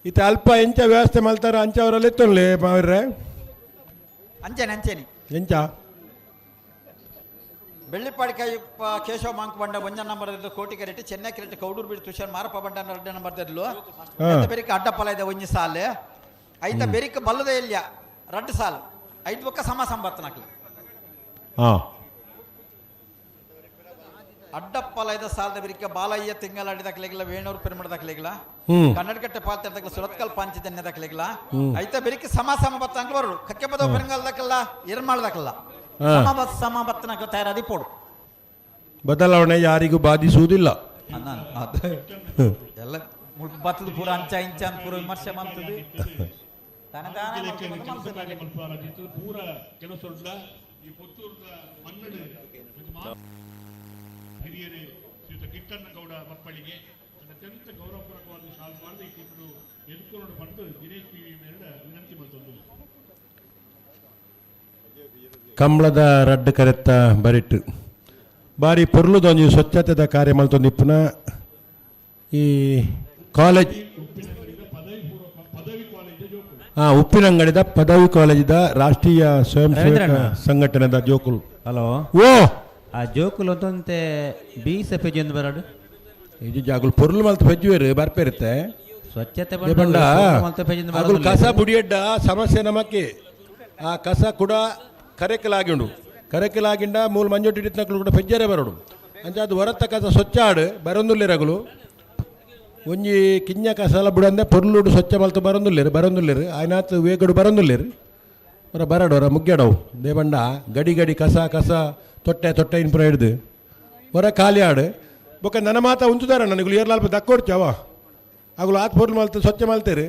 Speaker 1: ಇತ್ತು ಅಲ್ಪ ಎಂಚ ವ್ಯವಸ್ಥೆ ಮಾಡ್ತಾರ ಅಂಚ ಅವರಲ್ಲಿ ಎತ್ತೊಳ್ಳೆ ಮಾವಿರ್ರೆ
Speaker 4: ಅಂಚೇನಿ
Speaker 1: ಎಂಚ
Speaker 4: ಬೆಳ್ಳಿಪಾಡಿ ಕೈಪ್ಪ ಕೇಶವ ಮಾಂಕ್ ಬಂಡ ಒಂಜ ನಂಬರ್ ಕೋಟಿಕೆರೆಟ್ಟಿ ಚೆನ್ನೈ ಕೆರೆಟ್ಟಿ ಕೌಡೂರು ಬಿಡು ತುಷಾರ್ ಮಾರಪ್ಪ ಬಂಡ 2 ನಂಬರ್ ಬೆರಿಕ ಅಡ್ಡ ಪಲ ಇದೆ ಒಂಜಿ ಸಾಲು ಐತ ಬೆರಿಕ ಬಲ್ಲದ ಎಲ್ಯ 2 ಸಾಲು 5 ಬೊಕ್ಕ ಸಮ ಸಂಬತ್ತನಕ್ಲಿ
Speaker 1: ಹಾಂ
Speaker 4: ಅಡ್ಡಪ್ಪಲ ಐದ ಸಾಲದ ಬೆರಿಕ ಬಾಲಯ್ಯ ತಿಂಗಳ ದಕ್ಲೆಗಿಲ್ಲ ವೇಣೂರು ಪಿರಮಿಡ್ ದಕ್ಲೆಗಿಲ್ಲ ಕನ್ನಡಕಟ್ಟೆ ಪಾತ್ರ ದಕ್ಲ ಸುರತ್ಕಲ್ ಪಾಂಚಜನ್ಯ ದಕ್ಲೆಗಿಲ್ಲ ಐತ ಬೆರಿಕ ಸಮ ಬತ್ತಂಕ್ ಬರು ಕಕ್ಕೆ ಪದ ಪೆರಂಗಲ್ ದಕ್ಕಲ್ಲ ಇರ್ಮಾಳ್ ದಕ್ಕಲ್ಲ ಸಮ ಬತ್ತನಕ್ಲ ತಯಾರಾದಿ ಪೋಡು
Speaker 1: ಬದಲಾವಣೆ ಯಾರಿಗೂ ಬಾಧಿಸುವುದಿಲ್ಲ
Speaker 5: ಎಲ್ಲ ಬತ್ತದ ಪೂರ ಅಂಚ ಇಂಚ ಅಂತ ಪೂರ ವಿಮರ್ಶೆ ಮಾಡ್ತದೆ
Speaker 1: ಪೂರ ಕೆಲಸ ಈ ಪುತ್ತೂರದ ಮನ್ನಡೆ ಹಿರಿಯರೇ ಶ್ರೀಯುತ ಕಿಟ್ಟಣ್ಣಗೌಡ ಮಕ್ಕಳಿಗೆ ಅತ್ಯಂತ ಗೌರವಪೂರ್ವಕವಾಗಿ ಸಾಲ್ವ್ ಮಾಡಿ ಇಬ್ಬರು ಎದುಕೊಂಡು ಬಂದು ದಿನೇಶ್ ಪಿ ಮೇಲೆ ವಿನಂತಿ ಮತ್ತೊಂದು ಕಂಬಳದ ರಡ್ಡು ಕರೆತ್ತ ಬರಿಟ್ಟು ಬಾರಿ ಪೊರ್ಲುದೊಂದು ಸ್ವಚ್ಛತೆದ ಕಾರ್ಯ ಮಲ್ತೊಂದಿಪ್ಪುನ ಈ ಕಾಲೇಜ್ ಉಪ್ಪಿನಂಗಡಿದ ಪದವಿ ಕಾಲೇಜಿದ ರಾಷ್ಟ್ರೀಯ ಸ್ವಯಂ ಸೇವಕ ಸಂಘಟನೆದ ಜೋಕುಲು
Speaker 6: ಹಲೋ
Speaker 1: ಓ
Speaker 6: ಆ ಜೋಕುಲು ಅಂತಂತೆ ಬೀಸ ಪೆಜಿ ಎಂದು ಬರಾಡು
Speaker 1: ಇದು ಜಾಗುಲ್ ಪೊರ್ಲು ಮಲ್ತ ಪೆಜ್ಜುವೇರು ಬರ್ಪೇರುತ್ತೆ
Speaker 6: ಸ್ವಚ್ಛತೆ
Speaker 1: ಬಂಡ ಅಗುಲ್ ಕಸ ಬುಡಿಯಡ್ಡ ಸಮಸ್ಯೆ ನಮಕ್ಕೆ ಆ ಕಸ ಕೂಡ ಕರೆಕಲಾಗಿಂಡ ಮೂಲ ಮಂಜೊಟ್ಟು ಹಿಡಿತನಕ್ಲು ಕೂಡ ಪೆಜ್ಜರೇ ಬರೋಡು ಅಂಚ ಅದು ಹೊರತ ಕಸ ಸ್ವಚ್ಛ ಆಡು ಬರೊಂದುಲ್ಲೇರಗಲು ಒಂಜಿ ಕಿಂಜ ಕಸಲ ಬುಡಂದೆ ಪೊರ್ಲುಡು ಸ್ವಚ್ಛ ಮಲ್ತು ಬರೊಂದುಲ್ಲೇರು ಆಯ್ನಾತ್ ವೇಗಡು ಬರೊಂದುಲ್ಲೇರು ಹೊರ ಬರಡವರ ಮುಗ್ಗ್ಯಾಡವು ದೇವಂಡ ಗಡಿ ಕಸ ತೊಟ್ಟೆ ಇನ್ಪುರ ಹಿಡ್ದು ಹೊರ ಖಾಲಿ ಆಡು ಬೊಕ್ಕ ನನ್ನ ಮಾತ ಉಂಚುದಾರ ನನಗೆ ಏರ್ಲಾಲ್ಪ ದಕ್ಕೊಡ್ಚಿ ಅವ ಆಗಲು ಆತ್ ಪೊರ್ಲು ಮಲ್ತು ಸ್ವಚ್ಛ ಮಲ್ತೇರಿ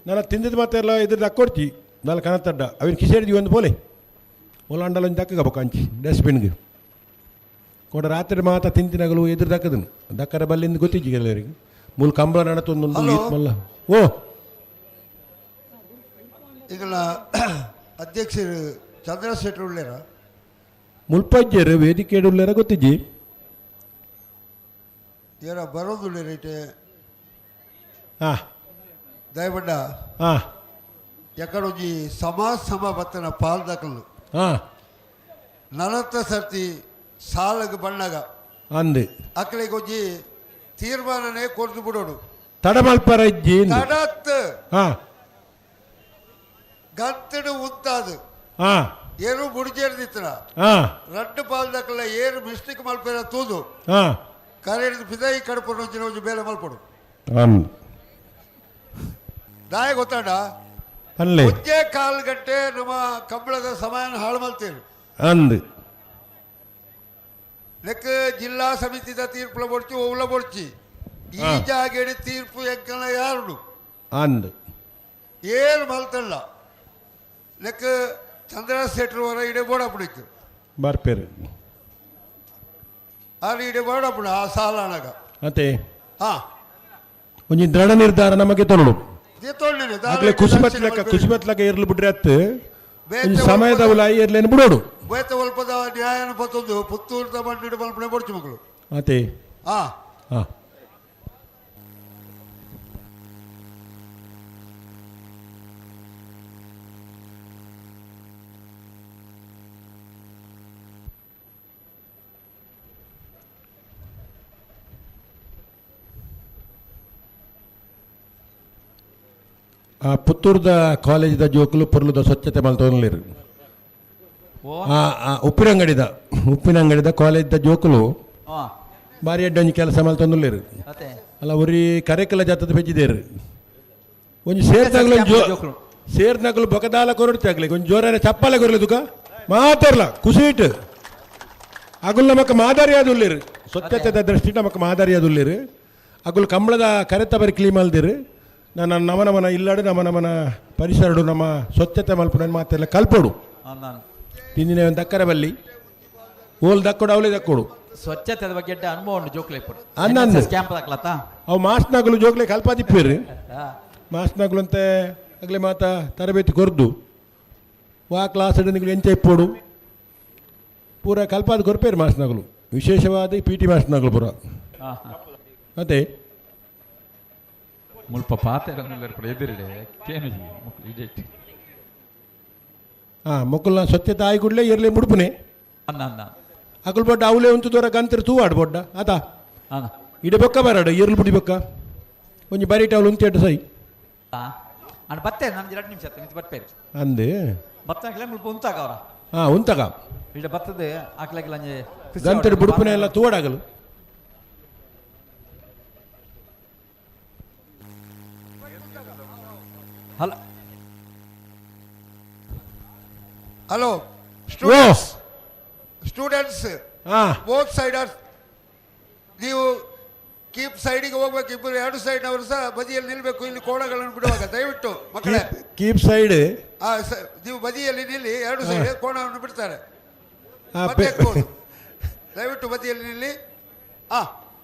Speaker 1: ನನ್ನ ತಿಂದಿದ್ದು ಮತ್ತೆ ಎಲ್ಲ ಇದ್ರ ದಕ್ಕೊಡ್ಚಿ ನಾಲ್ ಕನತ್ತಡ್ಡ ಅವಿನ ಕಿಸೇಡಿದ್ವಿ ಒಂದು ಪೋಲೆ ಒಲಾಂಡಲ ದಕ್ಕಬೇಕು ಅಂಚಿ ಡಸ್ಟ್ಬಿನ್ಗೆ ಕೊಡ ರಾತ್ರಿ ಮಾತ ತಿಂತಿನಗಲು ಎದುರು ದಕ್ಕದನು ದಕ್ಕರ ಬಲ್ಲಿಂದ ಗೊತ್ತಿಜ್ಜಿ ಕೆಲವರಿಗೆ ಮೂಲ ಕಂಬಳ ನಡತೊಂದು ಮಲ್ಲ ಓ
Speaker 3: ಈಗಲ ಅಧ್ಯಕ್ಷರು ಚಂದ್ರಶೇಖರ್ ಉಳ್ಳೇರ
Speaker 1: ಮುಲ್ಪಜ್ಜರು ವೇದಿಕೆ ಉಳ್ಳಾರ ಗೊತ್ತಿಜ್ಜಿ
Speaker 3: ಏನ ಬರೋದುಳ್ಳೇರ ಐತೆ
Speaker 1: ಹಾಂ
Speaker 3: ದಯಬಡ್ಡ
Speaker 1: ಹಾಂ
Speaker 3: ಎಕಡೊಂಜಿ ಸಮ ಬತ್ತನ ಪಾಲ್ದಕಲ್ಲು
Speaker 1: ಹಾಂ
Speaker 3: 40 ಸರ್ತಿ ಸಾಲಗ ಬಣ್ಣಗ
Speaker 1: ಅಂದು
Speaker 3: ಅಕ್ಕಳಿಗೆ ಒಂಜಿ ತೀರ್ಮಾನನೇ ಕೊರ್ದು ಬಿಡೋಡು
Speaker 1: ತಡಮಲ್ಪರ ಇಜ್ಜಿ
Speaker 3: ತಡತ್
Speaker 1: ಹಾಂ
Speaker 3: ಗಂತಡು ಉಂತಾದು
Speaker 1: ಹಾಂ
Speaker 3: ಏನು ಬುಡಿಜೇರ್ದಿತ್ತನ
Speaker 1: ಹಾಂ
Speaker 3: ರಡ್ಡು ಪಾಲ್ದಕಲ್ಲ ಏನು ಮಿಸ್ಟೇಕ್ ಮಲ್ಪೇರ ತೂದು
Speaker 1: ಹಾಂ
Speaker 3: ಕರೆಡಿದ ಪಿದಾಯಿ ಕಡಪಡು ಒಂಜಿನ ಒಂಜಿ ಬೇಲೆ ಮಲ್ಪಡು
Speaker 1: ಅಂದು
Speaker 3: ದಾಯ ಗೊತ್ತಾಡ
Speaker 1: ಅಲ್ಲೇ
Speaker 3: ಒಂದೇ ಕಾಲು ಗಂಟೆ ನಮ್ಮ ಕಂಬಳದ ಸಮಯನ ಹಾಳು ಮಲ್ತೇವೆ
Speaker 1: ಅಂದು
Speaker 3: ಲೆಕ್ಕ ಜಿಲ್ಲಾ ಸಮಿತಿದ ತೀರ್ಪುಲ ಬೊಡ್ಚಿ ಒವ್ಲ ಬೊಡ್ಚಿ ಈ ಜಾಗೇಡಿ ತೀರ್ಪು ಎಂಕನ ಯಾರು
Speaker 1: ಅಂದು
Speaker 3: ಏನು ಮಲ್ತಲ್ಲ ಲೆಕ್ಕ ಚಂದ್ರಶೇಖರ್ ವರ ಇಡೆ ಬೋಡಪುಡಿತ್ತು
Speaker 1: ಬರ್ಪೇರು
Speaker 3: ಆರು ಇಡೆ ಬೋಡಪುಡ ಆ ಸಾಲ ಅಣಗ
Speaker 1: ಮತ್ತೆ
Speaker 3: ಹಾ
Speaker 1: ಒಂಜಿ ದೃಢ ನಿರ್ಧಾರ ನಮಗೆ ತೊರಡು
Speaker 3: ದೇತೋಣ್ಣೆ
Speaker 1: ಆಗ್ಲೇ ಖುಷಿ ಬತ್ಲಕ ಇರ್ಲಿ ಬಿಡ್ರಿ ಅತ್ತು ಒಂಜಿ ಸಮಯದ ಉಲಾಯಿ ಇರ್ಲೇನು ಬಿಡೋಡು
Speaker 3: ಬೇತ ಒಲ್ಪದ ನ್ಯಾಯನ ಪತ್ತೊಂದು ಪುತ್ತೂರದ ಬಂಡಿಡು ಮಲ್ಪನೆ ಬೊಡ್ಚಿ ಮಕ್ಕಳು
Speaker 1: ಮತ್ತೆ
Speaker 3: ಹಾ
Speaker 1: ಹಾಂ ಪುತ್ತೂರ್ದ ಕಾಲೇಜ್ದ ಜೋಕುಲು ಪೊರ್ಲುದ ಸ್ವಚ್ಛತೆ ಮಲ್ತೊಂದಿರು
Speaker 5: ಓ
Speaker 1: ಉಪ್ಪಿನಂಗಡಿದ ಕಾಲೇಜ್ದ ಜೋಕುಲು
Speaker 5: ಹಾಂ
Speaker 1: ಬಾರಿ ಅಡ್ಡೊಂಜಿ ಕೆಲಸ ಮಲ್ತೊಂದುಲ್ಲೇರು
Speaker 5: ಮತ್ತೆ
Speaker 1: ಅಲ್ಲ ಒರಿ ಕರೆಕಲ ಜಾತದ ಬೆಜ್ಜಿದೇರು ಒಂಜಿ ಸೇರ್ನಾಗ್ಲು
Speaker 5: ಜೋಕುಲು.
Speaker 1: ಸೇರ್ನಾಗ್ಲು ಬೊಕದಾಲ ಕೊರಡ್ತಿ ಆಗ್ಲಿ ಒಂಜಿ ಜೋರನೆ ಚಪ್ಪಲೆ ಕೊರಲಿ ತುಕ ಮಾತಾರ್ಲ ಖುಷಿಟ್ ಅಗುಲ್ ನಮಕ್ ಮಾದರಿ ಆದುಲ್ಲೇರು ಸ್ವಚ್ಛತೆದ ದೃಷ್ಟಿ ನಮಕ್ ಮಾದರಿ ಆದುಲ್ಲೇರು ಅಗುಲ್ ಕಂಬಳದ ಕರೆತ ಬರಿ ಕ್ಲೀನ್ ಮಲ್ದಿರು ನಾನು ನಮನ ಇಲ್ಲಾಡು ನಮನ ಪರಿಸರಡು ನಮ್ಮ ಸ್ವಚ್ಛತೆ ಮಲ್ಪನ ಮಾತೆಲ್ಲ ಕಲ್ಪಡು
Speaker 5: ನಾನು
Speaker 1: ತಿಂದಿನ ಒಂದು ದಕ್ಕರ ಬಲ್ಲಿ ಓಲ್ ದಕ್ಕೊಡು ಅವಲೇ ದಕ್ಕೊಡು
Speaker 5: ಸ್ವಚ್ಛತೆ ಬಗ್ಗೆ ಎಡ್ಡ ಅನುಭವ ಉಂಟು ಜೋಕ್ಲೆ ಇಪ್ಪಡು
Speaker 1: ಅನ್ನಂದು.
Speaker 5: ಕ್ಯಾಂಪ್ ಹಾಕ್ಲತ್ತ
Speaker 1: ಅವು ಮಾಸ್ನಾಗಲು ಜೋಗ್ಲೆ ಕಲ್ಪಾದಿಪ್ಪೇರು ಮಾಸ್ನಾಗಲು ಅಂತ ಆಗ್ಲೇ ಮಾತ ತರಬೇತಿ ಕೊರ್ದು ವಾ ಕ್ಲಾಸ್ ಹಿಡಿದು ಎಂಚ ಇಪ್ಪೋಡು ಪೂರ ಕಲ್ಪಾದ ಕೊರ್ಪೇರು ಮಾಸ್ನಾಗಲು ವಿಶೇಷವಾದ ಪಿ ಟಿ ಮಾಸ್ನಾಗಲು ಪೂರ ಮತ್ತೆ
Speaker 5: ಮುಲ್ಪ ಪಾತೆಲ್ಲ ಕೂಡ ಎದುರಿಡೆ ಕೇನು ವಿಜಯ್
Speaker 1: ಹಾಂ ಮಕ್ಕಳನ್ನ ಸ್ವಚ್ಛತೆ ಆಗಿ ಕೂಡಲೇ ಇರಲಿ ಮುಡುಪುನೆ
Speaker 5: ಅನ್ನ
Speaker 1: ಅಕಲ್ ಬೊಡ್ಡ ಅವಲೇ ಒಂದು ದೂರ ಗಂತರು ತೂ ಆಡ್ಬೊಡ್ಡ ಆತ
Speaker 5: ಅನ್ನ
Speaker 1: ಇಡೆ ಬೊಕ್ಕ ಬರಾಡ ಇರ್ಲು ಬುಡಿ ಬೊಕ್ಕ ಒಂಜಿ ಬರೀಟ ಅವಳು ಉಂತೆಟ್ಟು ಸೈ
Speaker 5: ಅಣ್ಣ ಬತ್ತೆ ನಾನು 2 ನಿಮಿಷ ಮಿತಿ ಬರ್ಪೇರಿ
Speaker 1: ಅಂದೆ
Speaker 5: ಬತ್ತಾಗಲೇ ಮುಲ್ಪ ಉಂತಾಗ ಅವರ
Speaker 1: ಹಾಂ ಉಂತಗ
Speaker 5: ಇಡ ಬತ್ತದ ಹಾಕ್ಲಾಗಿಲ್ಲ
Speaker 1: ಗಂತರು ಬುಡುಪುನೆ ಎಲ್ಲ ತೂಡಾಗಲು
Speaker 5: ಅಲ್ಲ
Speaker 3: ಹಲೋ
Speaker 1: ಓ
Speaker 3: ಸ್ಟೂಡೆಂಟ್ಸ್
Speaker 1: ಹಾಂ
Speaker 3: ಬೋತ್ ಸೈಡರ್ಸ್ ನೀವು ಕೀಪ್ ಸೈಡಿಗೆ ಹೋಗ್ಬೇಕು ಇಬ್ಬರು ಎರಡು ಸೈಡ್ನವರು ಸಹ ಬದಿಯಲ್ಲಿ ನಿಲ್ಬೇಕು ಇಲ್ಲಿ ಕೋಣಗಳನ್ನು ಬಿಡುವಾಗ ದಯವಿಟ್ಟು ಮಕ್ಕಳೇ
Speaker 1: ಕೀಪ್ ಸೈಡ್
Speaker 3: ನೀವು ಬದಿಯಲ್ಲಿ ನಿಲ್ಲಿ ಎರಡು ಸೈಡ್ ಕೋಣವನ್ನು ಬಿಡ್ತಾರೆ ಮತ್ತೆ ಎಕ್ಬೋದು. ದಯವಿಟ್ಟು ಬದಿಯಲ್ಲಿ ನಿಲ್ಲಿ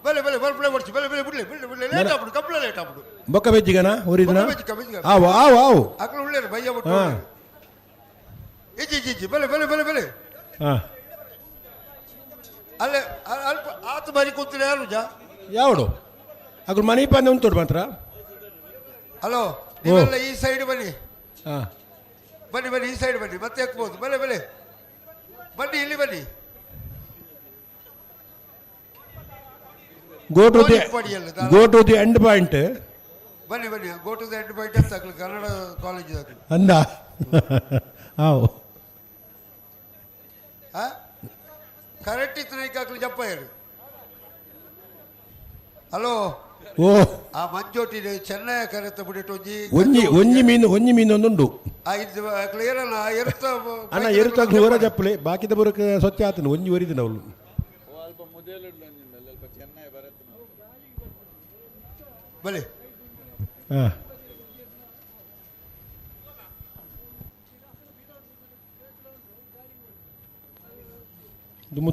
Speaker 3: ಬಲೆ ಬಲೆ ಬಲೆ ಬಡ್ಸಿ ಬಲೆ ಬಲೆ ಬಿಡ್ಲಿ ಬಿಡ್ಲಿ ಬಿಡ್ಲಿ ಲೇಟ್ ಆಗ್ಬಿಡು ಕಪ್ಪಳ ಲೇಟ್ ಆಗ್ಬಿಡು
Speaker 1: ಬೊಕ್ಕ ಬೆಜ್ಜಿಗನ ಊರಿದನ
Speaker 3: ಕಬ್ಬಿಗೆ
Speaker 1: ಆವು ಆವು ಆವು
Speaker 3: ಅಕ್ಕಳು ಉಳ್ಳೇರು ಬಯ್ಯ ಬಿಟ್ಟು
Speaker 1: ಹಾಂ
Speaker 3: ಇಜ್ಜಿ ಇಜ್ಜಿ ಇಜ್ಜಿ ಬಲೆ ಬಲೆ ಬಲೆ ಬಲೆ
Speaker 1: ಹಾಂ
Speaker 3: ಅಲ್ಲೇ ಅಲ್ಪ ಆತು ಬಾರಿ ಕೂತಿರ ಯಾರು ಜಾ
Speaker 1: ಯಾವಡು ಅದ್ರ ಮನೆ ಬಂದು ಉಂಟು ಮಾತ್ರ
Speaker 3: ಹಲೋ ನೀವೆಲ್ಲ ಈ ಸೈಡ್ ಬನ್ನಿ
Speaker 1: ಹಾಂ
Speaker 3: ಬನ್ನಿ ಬನ್ನಿ ಈ ಸೈಡ್ ಬನ್ನಿ ಮತ್ತೆ ಹಾಕ್ಬೋದು ಬಲೆ ಬಲೆ ಬನ್ನಿ ಇಲ್ಲಿ ಬನ್ನಿ
Speaker 1: go to the end point
Speaker 3: ಬನ್ನಿ ಬನ್ನಿ go to the end point ಅಂತ ಹಾಕ್ಲಿ ಕನ್ನಡ ಕಾಲೇಜ್ ಹಾಕ್ಲಿ
Speaker 1: ಅಂದ ಹಾವು
Speaker 3: ಕರೆಕ್ಟ್ ಇತ್ತು ನೈಕ್ ಹಾಕ್ಲಿ ಜಪ್ಪ ಯಾರು ಹಲೋ
Speaker 1: ಓ
Speaker 3: ಆ ಮಂಜೋಟಿ ಚೆನ್ನೈ ಕರೆತ ಬಿಡಿಟ್ಟು
Speaker 1: ಒಂಜಿ ಮೀನು ಒಂದುಂಡು
Speaker 3: ಇದು ಕ್ಲಿಯರ್ ಅಲ್ಲ ಎರ್ತ
Speaker 1: ಅಣ್ಣ ಎರುತ್ತಾಗ ಹೊರ ಜಪ್ಪಲೆ ಬಾಕಿದ ಬರೋಕೆ ಸ್ವಚ್ಛ ಆತನು ಒಂಜಿ ಒರಿದಿನ ಅವಳು
Speaker 3: ಬಲೆ
Speaker 1: ಹಾಂ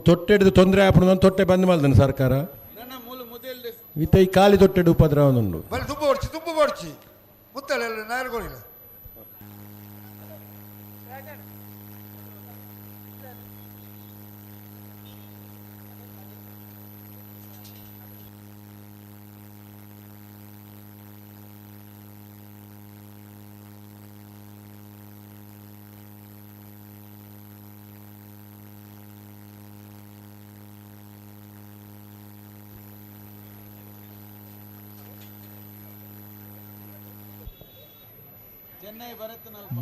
Speaker 1: ತೊಟ್ಟೆ ಹಿಡಿದು ತೊಂದರೆ ಆಪಣ ತೊಟ್ಟೆ ಬಂದ್ ಮಾಡ್ದಾನೆ ಸರ್ಕಾರ ಇತ್ತ ಈ ಖಾಲಿ ತೊಟ್ಟೆಡು ಉಪದ್ರವ ಉಂಡು
Speaker 3: ಬಲೆ ತುಂಬ ಹೊಡ್ಚಿ ಮುತ್ತಲೆಲ್ಲ ನಾರ್ಗಳಿಲ್ಲ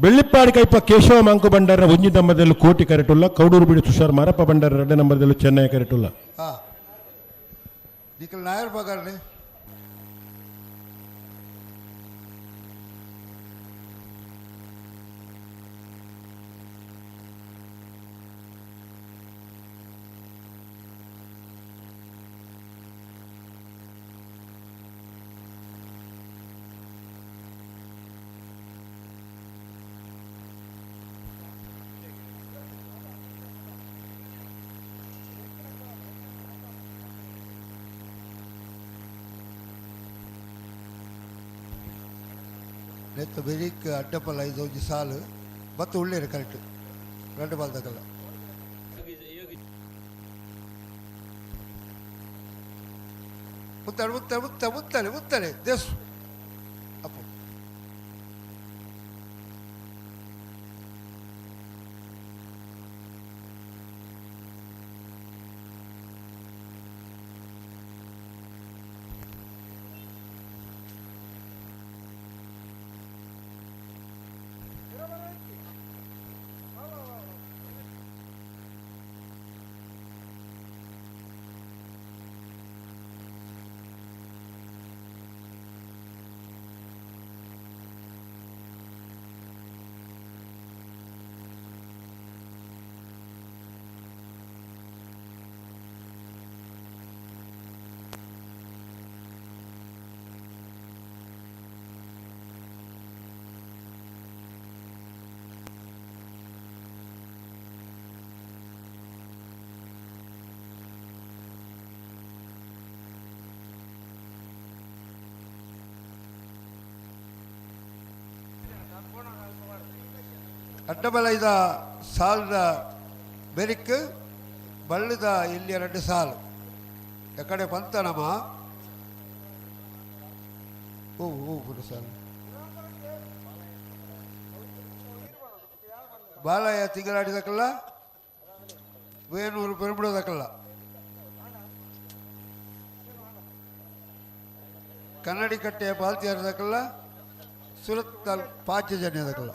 Speaker 1: ಬೆಳ್ಳಿಪ್ಪಾಡಿ ಕೈಪ ಕೇಶವ ಮಾಂಕು ಬಂಡಾರ ಒಂಜಿ ನಂಬರ್ದಲ್ಲೂ ಕೋಟಿ ಕರೆಟುಲ್ಲ ಕೌಡೂರು ಬಿಡಿ ತುಷಾರ್ ಮಾರಪ್ಪ ಬಂಡಾರ 2 ನಂಬರ್ದಲ್ಲೂ ಚೆನ್ನೈ ಕರೆಟುಲ್ಲ
Speaker 3: हाँ निकल नायर बगर ने नेत बेरीक अड्डपल 5 साल बत उल्ले करेक्ट 2 बाल तकल मुत्तले मुत्तले मुत्तले मुत्तले मुत्तले देश अप्पो अड्डबल 5 साल बेरिक बल्लिद इल्ली 2 साल एकडे पंतनमा ओ ओ गुड साल ಬಾಲಯ್ಯ ತಿಂಗಳಾಡಿದಕ್ಕಲ್ಲ ವೇಣೂರು ಪೆರುಬಿಡೋದಕ್ಕಲ್ಲ ಕನ್ನಡಿ ಕಟ್ಟೆಯ ಪಾಲ್ತಿಯಾರದಕ್ಕಲ್ಲ ಸುರತ್ ಪಾಚ್ಯ ಜನ್ಯದಕ್ಕಲ್ಲ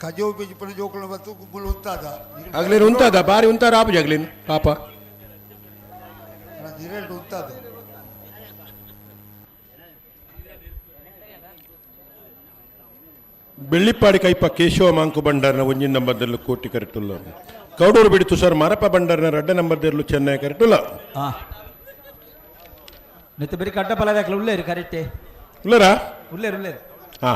Speaker 3: खजो बीज पण जोकल बतु मुल उंतादा
Speaker 1: अगलेन उंतादा बारी उंता राप जगलेन पाप
Speaker 3: धीरे उंतादा
Speaker 1: ಬೆಳ್ಳಿಪ್ಪಾಡಿ ಕೈಪ ಕೇಶವ ಮಾಂಕು ಬಂಡಾರನ 1 ನಂಬರ್ದಲ್ಲೂ ಕೋಟಿ ಕರೆಟುಲ್ಲ ಕೌಡೂರು ಬಿಡಿ ತುಷಾರ್ ಮಾರಪ್ಪ ಬಂಡಾರನ 2 ನಂಬರ್ದಲ್ಲೂ ಚೆನ್ನೈ ಕರೆಟುಲ್ಲ
Speaker 5: ನೆತ್ತ ಬೇರೆ ಕಡ್ಡ ಪಲದಾಕಲ ಉಳ್ಳೇರು ಕರೆಕ್ಟೇ
Speaker 1: ಉಳ್ಳರಾ
Speaker 5: ಉಳ್ಳೇರು ಉಳ್ಳೇರು
Speaker 1: ಹಾ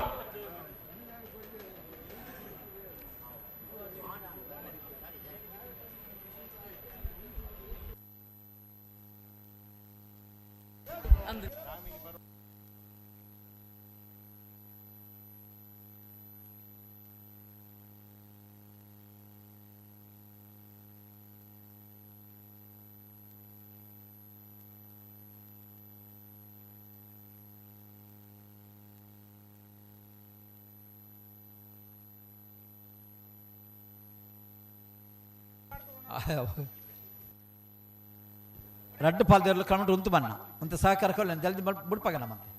Speaker 5: ರಡ್ಡು ಪಾಲ್ದೇರ್ಲು ಕಣ್ಮಟ್ಟು ಉಂತು ಬಣ್ಣ ಅಂತ ಸಹಕಾರ ಕೊಲ್ಲ ಜಲ್ದಿ ಬಿಡ್ಪಾಗ ನಮ್ಮಂತೆ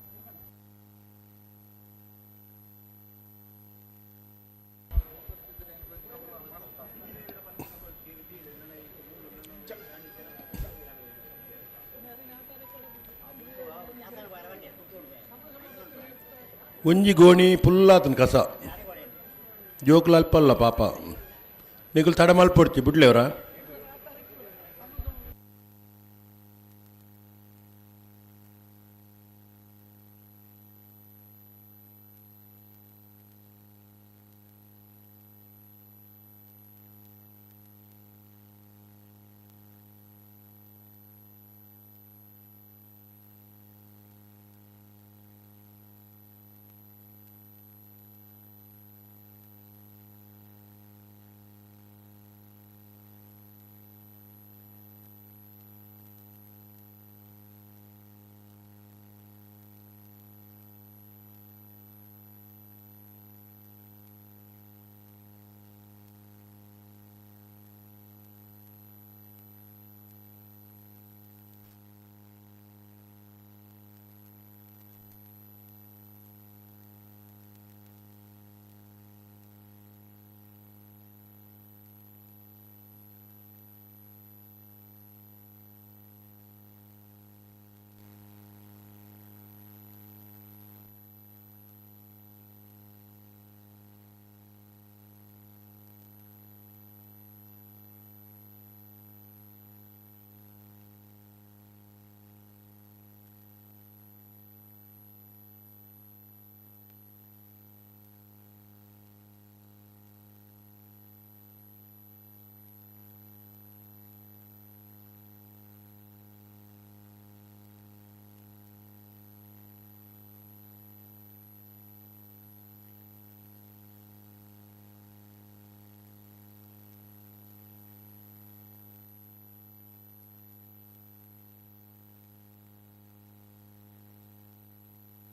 Speaker 1: ಒಂಜಿ ಗೋಣಿ ಪುಲ್ಲಾತನ ಕಸ ಜೋಕ್ಲು ಅಲ್ಪಲ್ಲ ಪಾಪ ನಿಗುಲು ತಡ ಮಲ್ಪೊಡ್ತಿ ಬಿಡ್ಲೇವ್ರ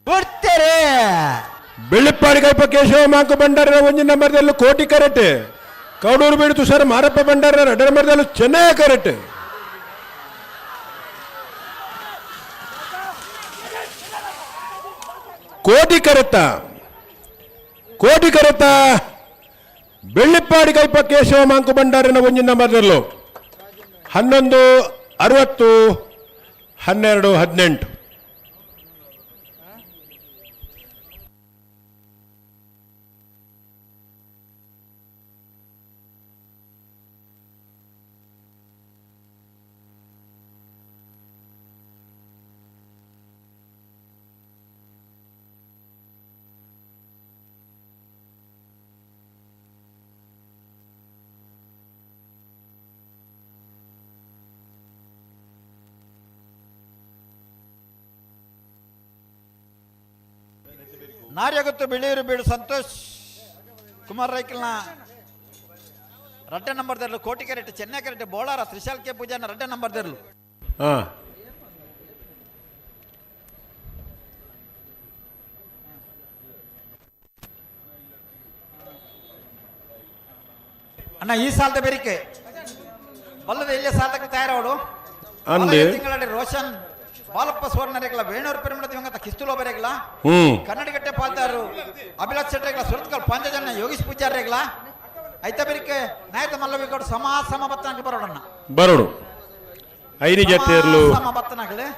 Speaker 4: ಬಿಡ್ತೇರೆ
Speaker 1: ಬೆಳ್ಳಿಪ್ಪಾಡಿ ಕೈಪ ಕೇಶವ ಮಾಂಕ ಬಂಡಾರ ಒಂಜಿ ನಂಬರ್ದಲ್ಲೂ ಕೋಟಿ ಕರೆಕ್ಟ್ ಕೌಡೂರು ಬೀಡು ತುಷಾರ ಮಾರಪ್ಪ ಬಂಡಾರ 2 ನಂಬರ್ದಲ್ಲೂ ಚೆನ್ನೈ ಕರೆಕ್ಟ್ ಕೋಟಿ ಕರೆತ್ತ ಬೆಳ್ಳಿಪ್ಪಾಡಿ ಕೈಪ ಕೇಶವ ಮಾಂಕು ಬಂಡಾರನ ಒಂಜಿ ನಂಬರ್ದಲ್ಲೂ 11 60 12 18
Speaker 4: ನಾರ್ಯಗುತ್ತು ಬಿಳಿಯೂರು ಬೀಡು ಸಂತೋಷ್ ಕುಮಾರ್ ರೈಕಲ್ನ 2 ನಂಬರ್ದರ್ಲು ಕೋಟಿ ಕೆರೆಟ್ ಚೆನ್ನೈ ಕೆರೆಟ್ ಬೋಳಾರ ತ್ರಿಶಾಲ್ ಕೆ ಪೂಜಾನ 2 ನಂಬರ್ದರ್ಲು ಅಣ್ಣ ಈ ಸಾಲದ ಬೇರಿಕೆ ಬಲ್ಲದ ಇಲ್ಲೇ ಸಾಲಕ್ಕೆ ತಯಾರವಡು ತಿಂಗಳ ರೋಷನ್ ಬಾಲಪ್ಪ ಸುವರ್ಣರೇಗಲ ವೇಣೂರು ಪೆರುಮಡ ದಿವಂಗತ ಕಿಸ್ತುಲೋ ಬರೇಗಲ ಕನ್ನಡಗಟ್ಟೆ ಪಾಲ್ದಾರು ಅಭಿಲಾಷ್ ಶೆಟ್ಟರೇಗಲ ಸುರತ್ಕಲ್ ಪಾಂಚಜನ್ನ ಯೋಗೀಶ್ ಪೂಜಾರೇಗಲ ಐತ ಬೇರಿಕೆ ನಾಯಕ ಮಲ್ಲವಿಗೌಡ ಸಮಬತ್ತನಾಗಿ ಬರೋಡಣ್ಣ
Speaker 1: ಬರೋಡು ಐನಿ ಜತೆರ್ಲು
Speaker 4: ಸಮಬತ್ತನಾಗಲೇ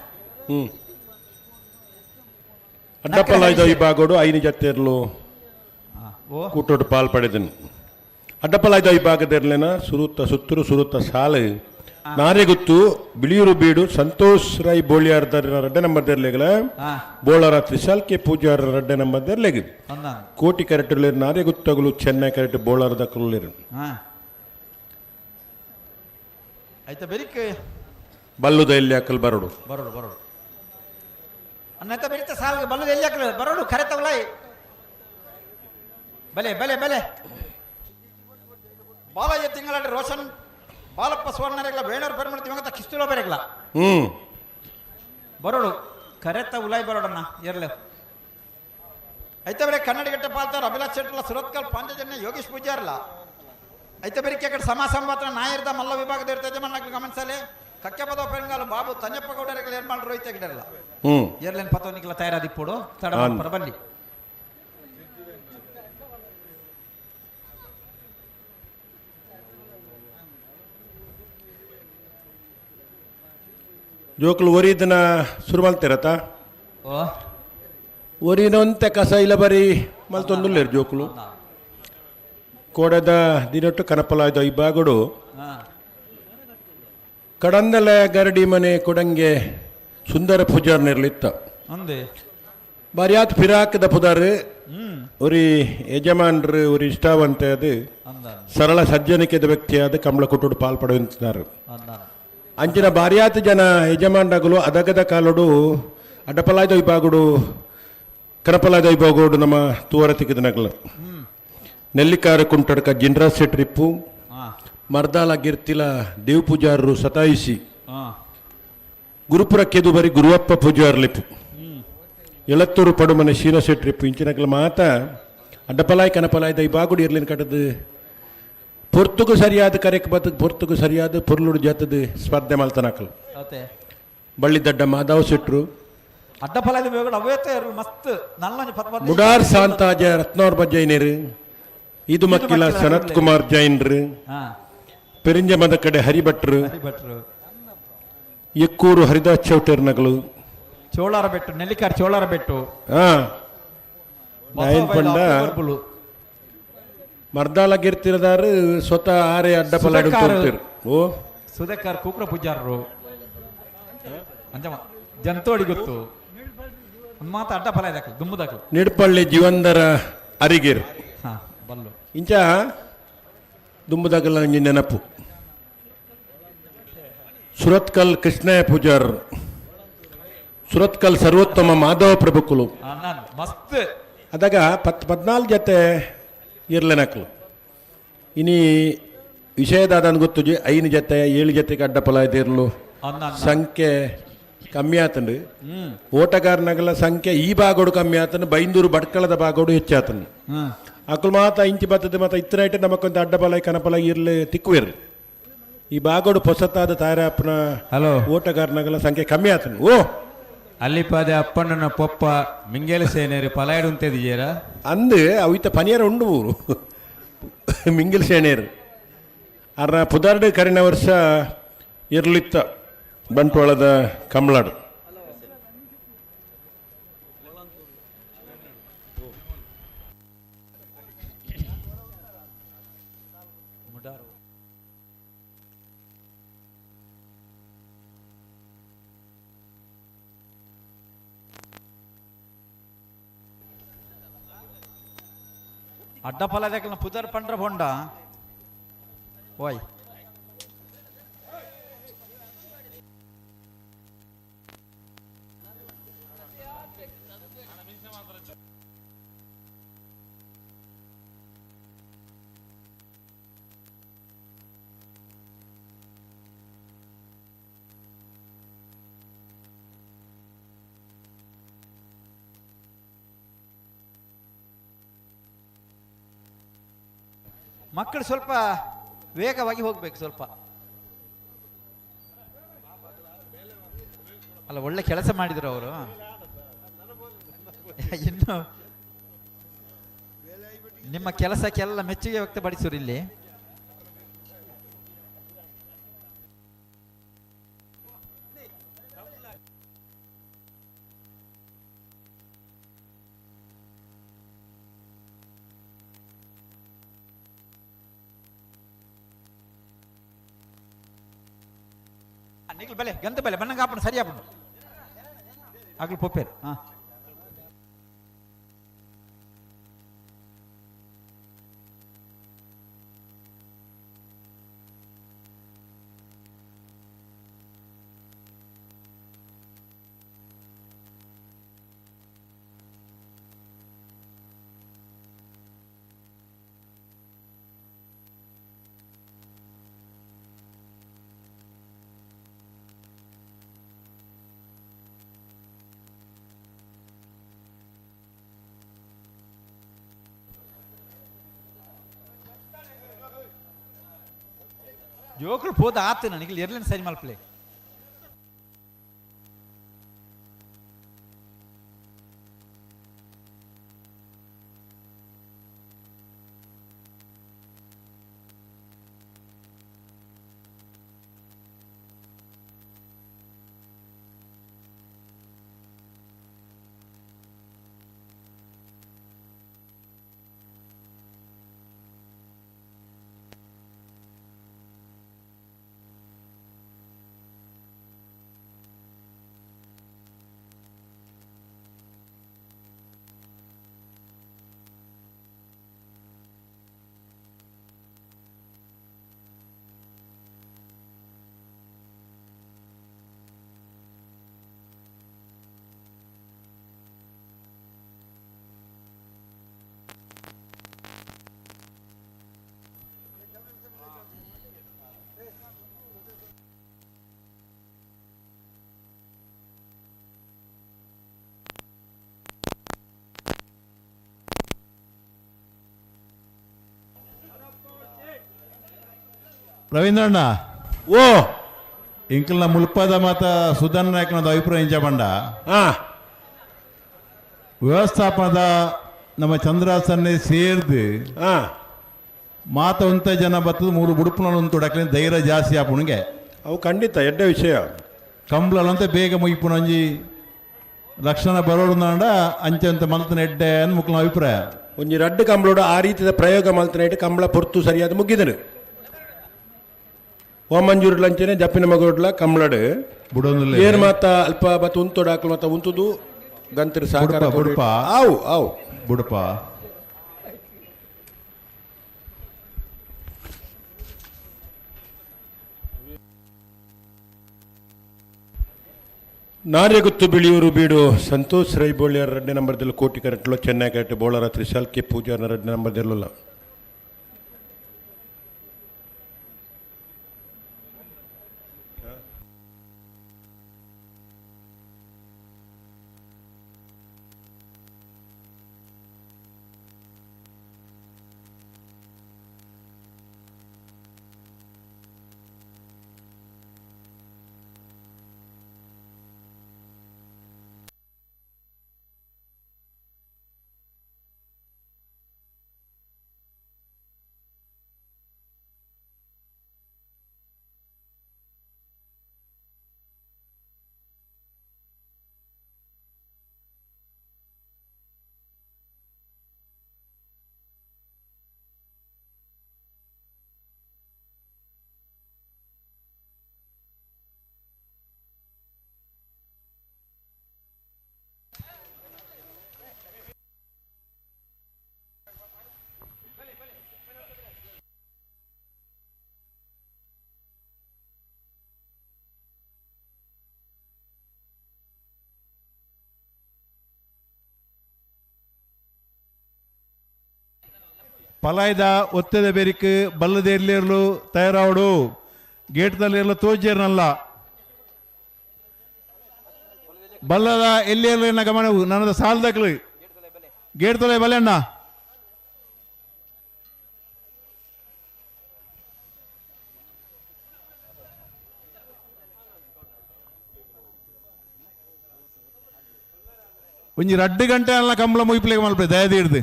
Speaker 1: ಅಡ್ಡಪ್ಪಲ ವಿಭಾಗೋಡು ಐನಿ ಜತೆರ್ಲು ಕೂಟೋಡು ಪಾಲ್ಪಡೆದನು ಅಡ್ಡಪ್ಪಲ ವಿಭಾಗದರ್ಲೇನ ಸುತ್ತೂರು ಸುರುತ್ತ ಸಾಲು ನಾರೆಗುತ್ತು ಬಿಳಿಯೂರು ಬೀಡು ಸಂತೋಷ್ ರೈ ಬೋಳಿಯಾರ್ದರ 2 ನಂಬರ್ದರ್ಲೆಗಲ ಬೋಳಾರ ತ್ರಿಶಾಲ್ ಕೆ ಪೂಜಾರ 2 ನಂಬರ್ದರ್ಲೆಗ ಕೋಟಿ ಕರೆಕ್ಟರ್ಲೆ ನಾರೆಗುತ್ತಗಳು ಚೆನ್ನೈ ಕರೆಕ್ಟ್ ಬೋಳಾರದ ಕರುಲೇರು
Speaker 4: ಐತ ಬೇರಿಕೆ
Speaker 1: ಬಲ್ಲುದ ಎಲ್ಲಿ ಹಾಕಲ್ ಬರೋಡು
Speaker 4: ಅನ್ನತ ಬೇರಿತ ಸಾಲ್ಗೆ ಬಲ್ಲುದ ಎಲ್ಲಿ ಹಾಕಲ್ ಬರೋಡು ಕರೆತವಲ ಬಲೆ ಬಾಲಯ್ಯ ತಿಂಗಳ ರೋಷನ್ ಬಾಲಪ್ಪ ಸುವರ್ಣರೇಗಲ ವೇಣೂರು ಪೆರುಮಡ ದಿವಂಗತ ಕಿಸ್ತುಲೋ ಬರೇಗಲ ಬರೋಡು ಕರೆತ ಉಲಾಯ್ ಬರೋಡಣ್ಣ ಇರ್ಲೆ ಐತ ಬೇರೆ ಕನ್ನಡಗಟ್ಟೆ ಪಾಲ್ತಾರ ಅಭಿಲಾಷ್ ಶೆಟ್ಟರ್ಲ ಸುರತ್ಕಲ್ ಪಾಂಚಜನ್ಯ ಯೋಗೀಶ್ ಪೂಜಾರ್ಲ ಐತ ಬೇರಿಕೆ ಕಡೆ ಸಮಾಸಂಬಾತ್ರ ನಾಯರ್ದ ಮಲ್ಲ ವಿಭಾಗದ ಇರ್ತದೆ ಮಣ್ಣಕ್ಕೆ ಗಮನಿಸಲಿ ಕಕ್ಕೆ ಪದ ಪೆಂಗಾಲು ಬಾಬು ತಂಜಪ್ಪ ಗೌಡರೇಗಲ ಏನ್ ಮಾಡ್ರು ಐತೆ ಗಿಡಲ್ಲ ಎರ್ಲೇನ್ ಪತೋನಿಕಲ ತಯಾರಾದಿಪ್ಪೋಡು ತಡ ಬರಬಲ್ಲಿ
Speaker 1: ಜೋಕ್ಲು ಒರಿದನ ಶುರು ಮಾಡ್ತಿರತ್ತ ಒರಿನೊಂತೆ ಕಸ ಇಲ್ಲ ಬರೀ ಮಲ್ತೊಂದುಲ್ಲೇರು ಜೋಕುಲು ಕೋಡದ ದಿನೊಟ್ಟು ಕನಪಲಾಯ್ದ ಈ ಬಾಗುಡು ಕಡಂದಲೆ ಗರಡಿ ಮನೆ ಕೊಡಂಗೆ ಸುಂದರ ಪೂಜಾರ್ ನಿರ್ಲಿತ್ತ
Speaker 5: ಅಂದೆ
Speaker 1: ಬಾರಿಯಾತ್ ಫಿರಾಕದ ಪುದಾರ್ ஒரு ಯಜಮಾನ್ರು ஒரு ಇಷ್ಟವಂತ ಅದು ಸರಳ ಸಜ್ಜನಿಕೆದ ವ್ಯಕ್ತಿಯಾದ ಕಮಲ ಕೊಟ್ಟು ಪಾಲ್ಪಡುವಂತಿದ್ದಾರೆ ಅಂಚಿನ ಬಾರಿಯಾತ ಜನ ಯಜಮಾನಗಳು ಅದಗದ ಕಾಲೋಡು ಅಡ್ಡಪಲಾಯ್ದ ವಿಭಾಗುಡು ಕನಪಲಾಯ್ದ ವಿಭಾಗೋಡು ನಮ್ಮ ತೂವರ ತಿಕ್ಕಿದ ನಗಲ ನೆಲ್ಲಿಕಾರ ಕುಂಟಡ್ಕ ಜಿನ್ರಾಸ್ ಟ್ರಿಪ್ಪು ಮರ್ದಾಲ ಗಿರ್ತಿಲ ದೇವ್ ಪೂಜಾರರು ಸತಾಯಿಸಿ ಗುರುಪುರ ಕೆದು ಬರಿ ಗುರುವಪ್ಪ ಪೂಜಾರ್ಲಿಪ್ಪು ಎಳತ್ತೂರು ಪಡುಮನೆ ಶೀನಸೆ ಟ್ರಿಪ್ಪು ಇಂಚಿನಕಲ ಮಾತ ಅಡ್ಡಪಲಾಯ್ ಕನಪಲಾಯ್ದ ಈ ಬಾಗುಡಿ ಇರ್ಲಿನ ಕಟ್ಟದು ಪೊರ್ತುಗು ಸರಿಯಾದ ಕರೆಕ್ ಬತ್ತದು ಪೊರ್ತುಗು ಸರಿಯಾದ ಪೊರ್ಲುಡು ಜಾತದ ಸ್ಪರ್ಧೆ ಮಲ್ತನಕಲು ಬಳ್ಳಿ ದಡ್ಡ ಮಾಧವ್ ಶೆಟ್ರು
Speaker 5: ಅಡ್ಡಪಲಾಯ್ದ ಬೇಗಡ ಅವೈತೆ ಮಸ್ತ್ ನಲ್ಲ
Speaker 1: ಮುಡಾರ್ ಸಾಂತಾಜ ರತ್ನವರ್ ಬಜ್ಜೈನೇರು ಇದು ಮಕ್ಕಿಲ ಸನತ್ ಕುಮಾರ್ ಜೈನ್ರು ಪೆರಿಂಜಮದ ಕಡೆ ಹರಿಭಟ್ರು ಎಕ್ಕೂರು ಹರಿದಾಸ್ ಚೌಟರ್ನಗಳು
Speaker 5: ಚೋಳಾರ ಬೆಟ್ಟು ನೆಲ್ಲಿಕಾರ್ ಚೋಳಾರ ಬೆಟ್ಟು
Speaker 1: ಪಂಡ ಮರ್ದಾಲ ಗಿರ್ತಿರದಾರು ಸ್ವತಃ ಆರೆ ಅಡ್ಡಪಲಾಡು ಓ
Speaker 5: ಸುಧಾಕರ್ ಕೂಕ್ರ ಪೂಜಾರರು ಅಂಜಮ ಜಂತೋಡಿ ಗೊತ್ತು ಒಂದು ಮಾತು ಅಡ್ಡಪಲಾಯ್ದಾಕ ದುಮ್ಮದಾಕ
Speaker 1: ನಿಡ್ಪಳ್ಳಿ ಜೀವಂದರ ಅರಿಗೇರು
Speaker 5: ಬಲ್ಲು
Speaker 1: ಇಂಚ ದುಮ್ಮದಾಗಲ್ಲ ನಂಗೆ ನೆನಪು ಸುರತ್ಕಲ್ ಕೃಷ್ಣಯ್ಯ ಪೂಜಾರ್ ಸುರತ್ಕಲ್ ಸರ್ವೋತ್ತಮ ಮಾಧವ ಪ್ರಭುಕುಲು
Speaker 5: ಮಸ್ತ್
Speaker 1: ಅದಾಗ 14 ಜೊತೆ ಇರ್ಲೆನಕ್ಲು ಇನಿ ವಿಷಯದಾದ ಗೊತ್ತು 5 ಜೊತೆ 7 ಜೊತೆಗೆ ಅಡ್ಡಪಲಾಯ್ದಿರ್ಲು ಸಂಖ್ಯೆ ಕಮ್ಮಿ ಆತಂಡು ಓಟಗಾರನಗಲ ಸಂಖ್ಯೆ ಈ ಭಾಗೋಡು ಕಮ್ಮಿ ಆತನು ಬೈಂದೂರು ಬಡ್ಕಳದ ಭಾಗೋಡು ಹೆಚ್ಚಾತನು ಅಕ್ಕಳು ಮಾತ ಇಂಚಿ ಬರ್ತದೆ ಮತ್ತು ಇತ್ತನೈಟೆ ನಮಕೊಂದು ಅಡ್ಡಪಲಾಯ್ ಕನಪಲಾಯ್ ಇರ್ಲಿ ತಿಕ್ಕುವಿರ್ಲಿ ಈ ಭಾಗೋಡು ಹೊಸತಾದ ತಾಯರಪ್ಪನ
Speaker 7: ಹಲೋ
Speaker 1: ಓಟಗಾರನಗಲ ಸಂಖ್ಯೆ ಕಮ್ಮಿ ಆತನು ಓ
Speaker 7: ಅಲ್ಲಿಪಾದೆ ಅಪ್ಪಣ್ಣನ ಪೊಪ್ಪ ಮಿಂಗೇಲ ಸೇನೇರಿ ಪಲಾಯ್ಡು ಅಂತಿದ್ದೀರಾ
Speaker 1: ಅಂದು ಅವಿತ ಪನಿಯರ ಉಂಡು ಊರು ಮಿಂಗಿಲ್ ಸೇನೇರು ಅರ್ನ ಪುದಾರ್ಡು ಕರಿನ ವರ್ಷ ಇರ್ಲಿತ್ತ ಬಂಟ್ವಾಳದ ಕಮಲಾಡು
Speaker 5: ಅಡ್ಡಪಲಾಯ್ದಾಕ ಪುದರ್ ಪಂಡ್ರ ಬೊಂಡ ಓಯ್ ಮಕ್ಕಳು ಸ್ವಲ್ಪ ವೇಗವಾಗಿ ಹೋಗ್ಬೇಕು ಸ್ವಲ್ಪ ಅಲ್ಲ ಒಳ್ಳೆ ಕೆಲಸ ಮಾಡಿದ್ರು ಅವರು ಇನ್ನು ನಿಮ್ಮ ಕೆಲಸಕ್ಕೆಲ್ಲ ಮೆಚ್ಚುಗೆ ವ್ಯಕ್ತಪಡಿಸೋರು ಇಲ್ಲಿ ನಿಖಿಲ್ ಬೆಲೆ ಗಂತ ಬೆಲೆ ಬಣ್ಣ ಕಾಪಣ ಸರಿಯಾಪಣ ಆಗ್ಲು ಪೊಪ್ಪೇರು ಜೋಕರು ಹೋದ ಆತು ನನಗೆ ಎರ್ಲೇನು ಸರಿ ಮಲ್ಪಲೆ
Speaker 8: ರವೀಂದ್ರಣ್ಣ
Speaker 1: ಓ
Speaker 8: ಇಂಕಲ್ನ ಮುಲ್ಪದ ಮಾತ ಸುಧನ್ ನಾಯಕನದ ಅಭಿಪ್ರಾಯ ಇಂಚ
Speaker 1: ಹಾ
Speaker 8: ವ್ಯವಸ್ಥಾಪನದ ನಮ್ಮ ಚಂದ್ರಾಸನ್ನೇ ಸೇರ್ದು
Speaker 1: ಹಾ
Speaker 8: ಮಾತ ಒಂತ ಜನ ಬತ್ತದ 3 ಬುಡುಪುನ ತೊಡಕಲಿ ಧೈರ್ಯ ಜಾಸ್ತಿ ಆಪುಣಿಗೆ
Speaker 1: ಅವು ಖಂಡಿತ ಎಡ್ಡೆ ವಿಷಯ
Speaker 8: ಕಂಬ್ಳಂತ ಬೇಗ ಮುಗಿಪುಣಂಜಿ ಲಕ್ಷಣ ಬರೋಣ ಅಂಚೆ ಅಂತ ಮಲ್ತನ ಎಡ್ಡೆ ಅಂತ ಮುಕ್ಲ ಅಭಿಪ್ರಾಯ
Speaker 1: ಒಂಜಿ ರಡ್ಡು ಕಂಬಳೋಡು ಆ ರೀತಿಯ ಪ್ರಯೋಗ ಮಲ್ತನೈಟ್ ಕಂಬಳ ಪೊರ್ತು ಸರಿಯಾದ ಮುಗಿದನು ಓಮಂಜೂರು ಲಂಚನೆ ಜಪ್ಪಿನ ಮಗೋಡ್ಲ ಕಂಬಳಡು
Speaker 8: ಬುಡೋದಿಲ್ಲ
Speaker 1: ಏನ್ ಮಾತ ಅಲ್ಪ ಬತ್ತ ಉಂತೋಡು ಹಾಕಲು ಮತ್ತ ಉಂತುದು ಗಂತರು ಸಾಕಾರ
Speaker 8: ಬುಡಪ
Speaker 1: ಆವು ಆವು
Speaker 8: ಬುಡಪ
Speaker 1: ನಾರ್ಯಗುತ್ತು ಬಿಳಿಯೂರು ಬೀಡು ಸಂತೋಷ್ ರೈಬೋಳಿಯರ್ 2ನೇ ನಂಬರ್ದಲ್ಲಿ ಕೋಟಿ ಕರೆಂಟ್ಲು Chennai correct bowler Trishal K ಪೂಜಾರ್ನ 2ನೇ ನಂಬರ್ದಲ್ಲ
Speaker 8: ಪಲಾಯ್ದ ಒತ್ತದ ಬೆರಿಕ್ ಬಲ್ಲದ ಎಲ್ಲಿರ್ಲು ತಯಾರಾವಡು ಗೇಟ್ದಲ್ಲಿ ಎಲ್ಲ ತೋಜೇರ್ನಲ್ಲ ಬಲ್ಲದ ಎಲ್ಲಿ ಇರಲಿನ ಗಮನವು ನನ್ನದ ಸಾಲದಕ್ಳು ಗೇಟ್ ತೊಲೆ ಬಲೆಣ್ಣ ಒಂಜಿ 2 ಗಂಟೆ ಅಲ್ಲ ಕಂಬಳ ಮುಗಿಪ್ಲಿಗೆ ಮಲ್ಪೆ ದಯದಿ ಹಿಡ್ದು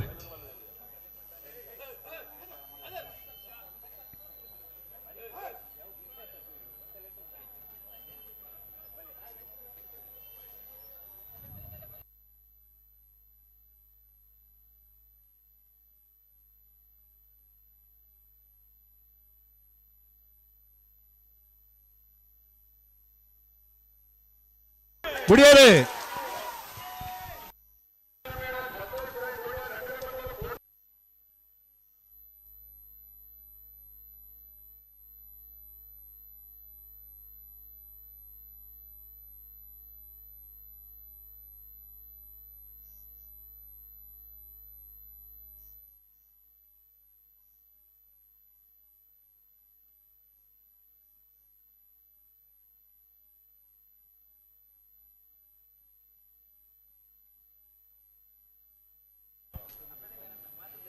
Speaker 8: ಬುಡಿಯೋರೆ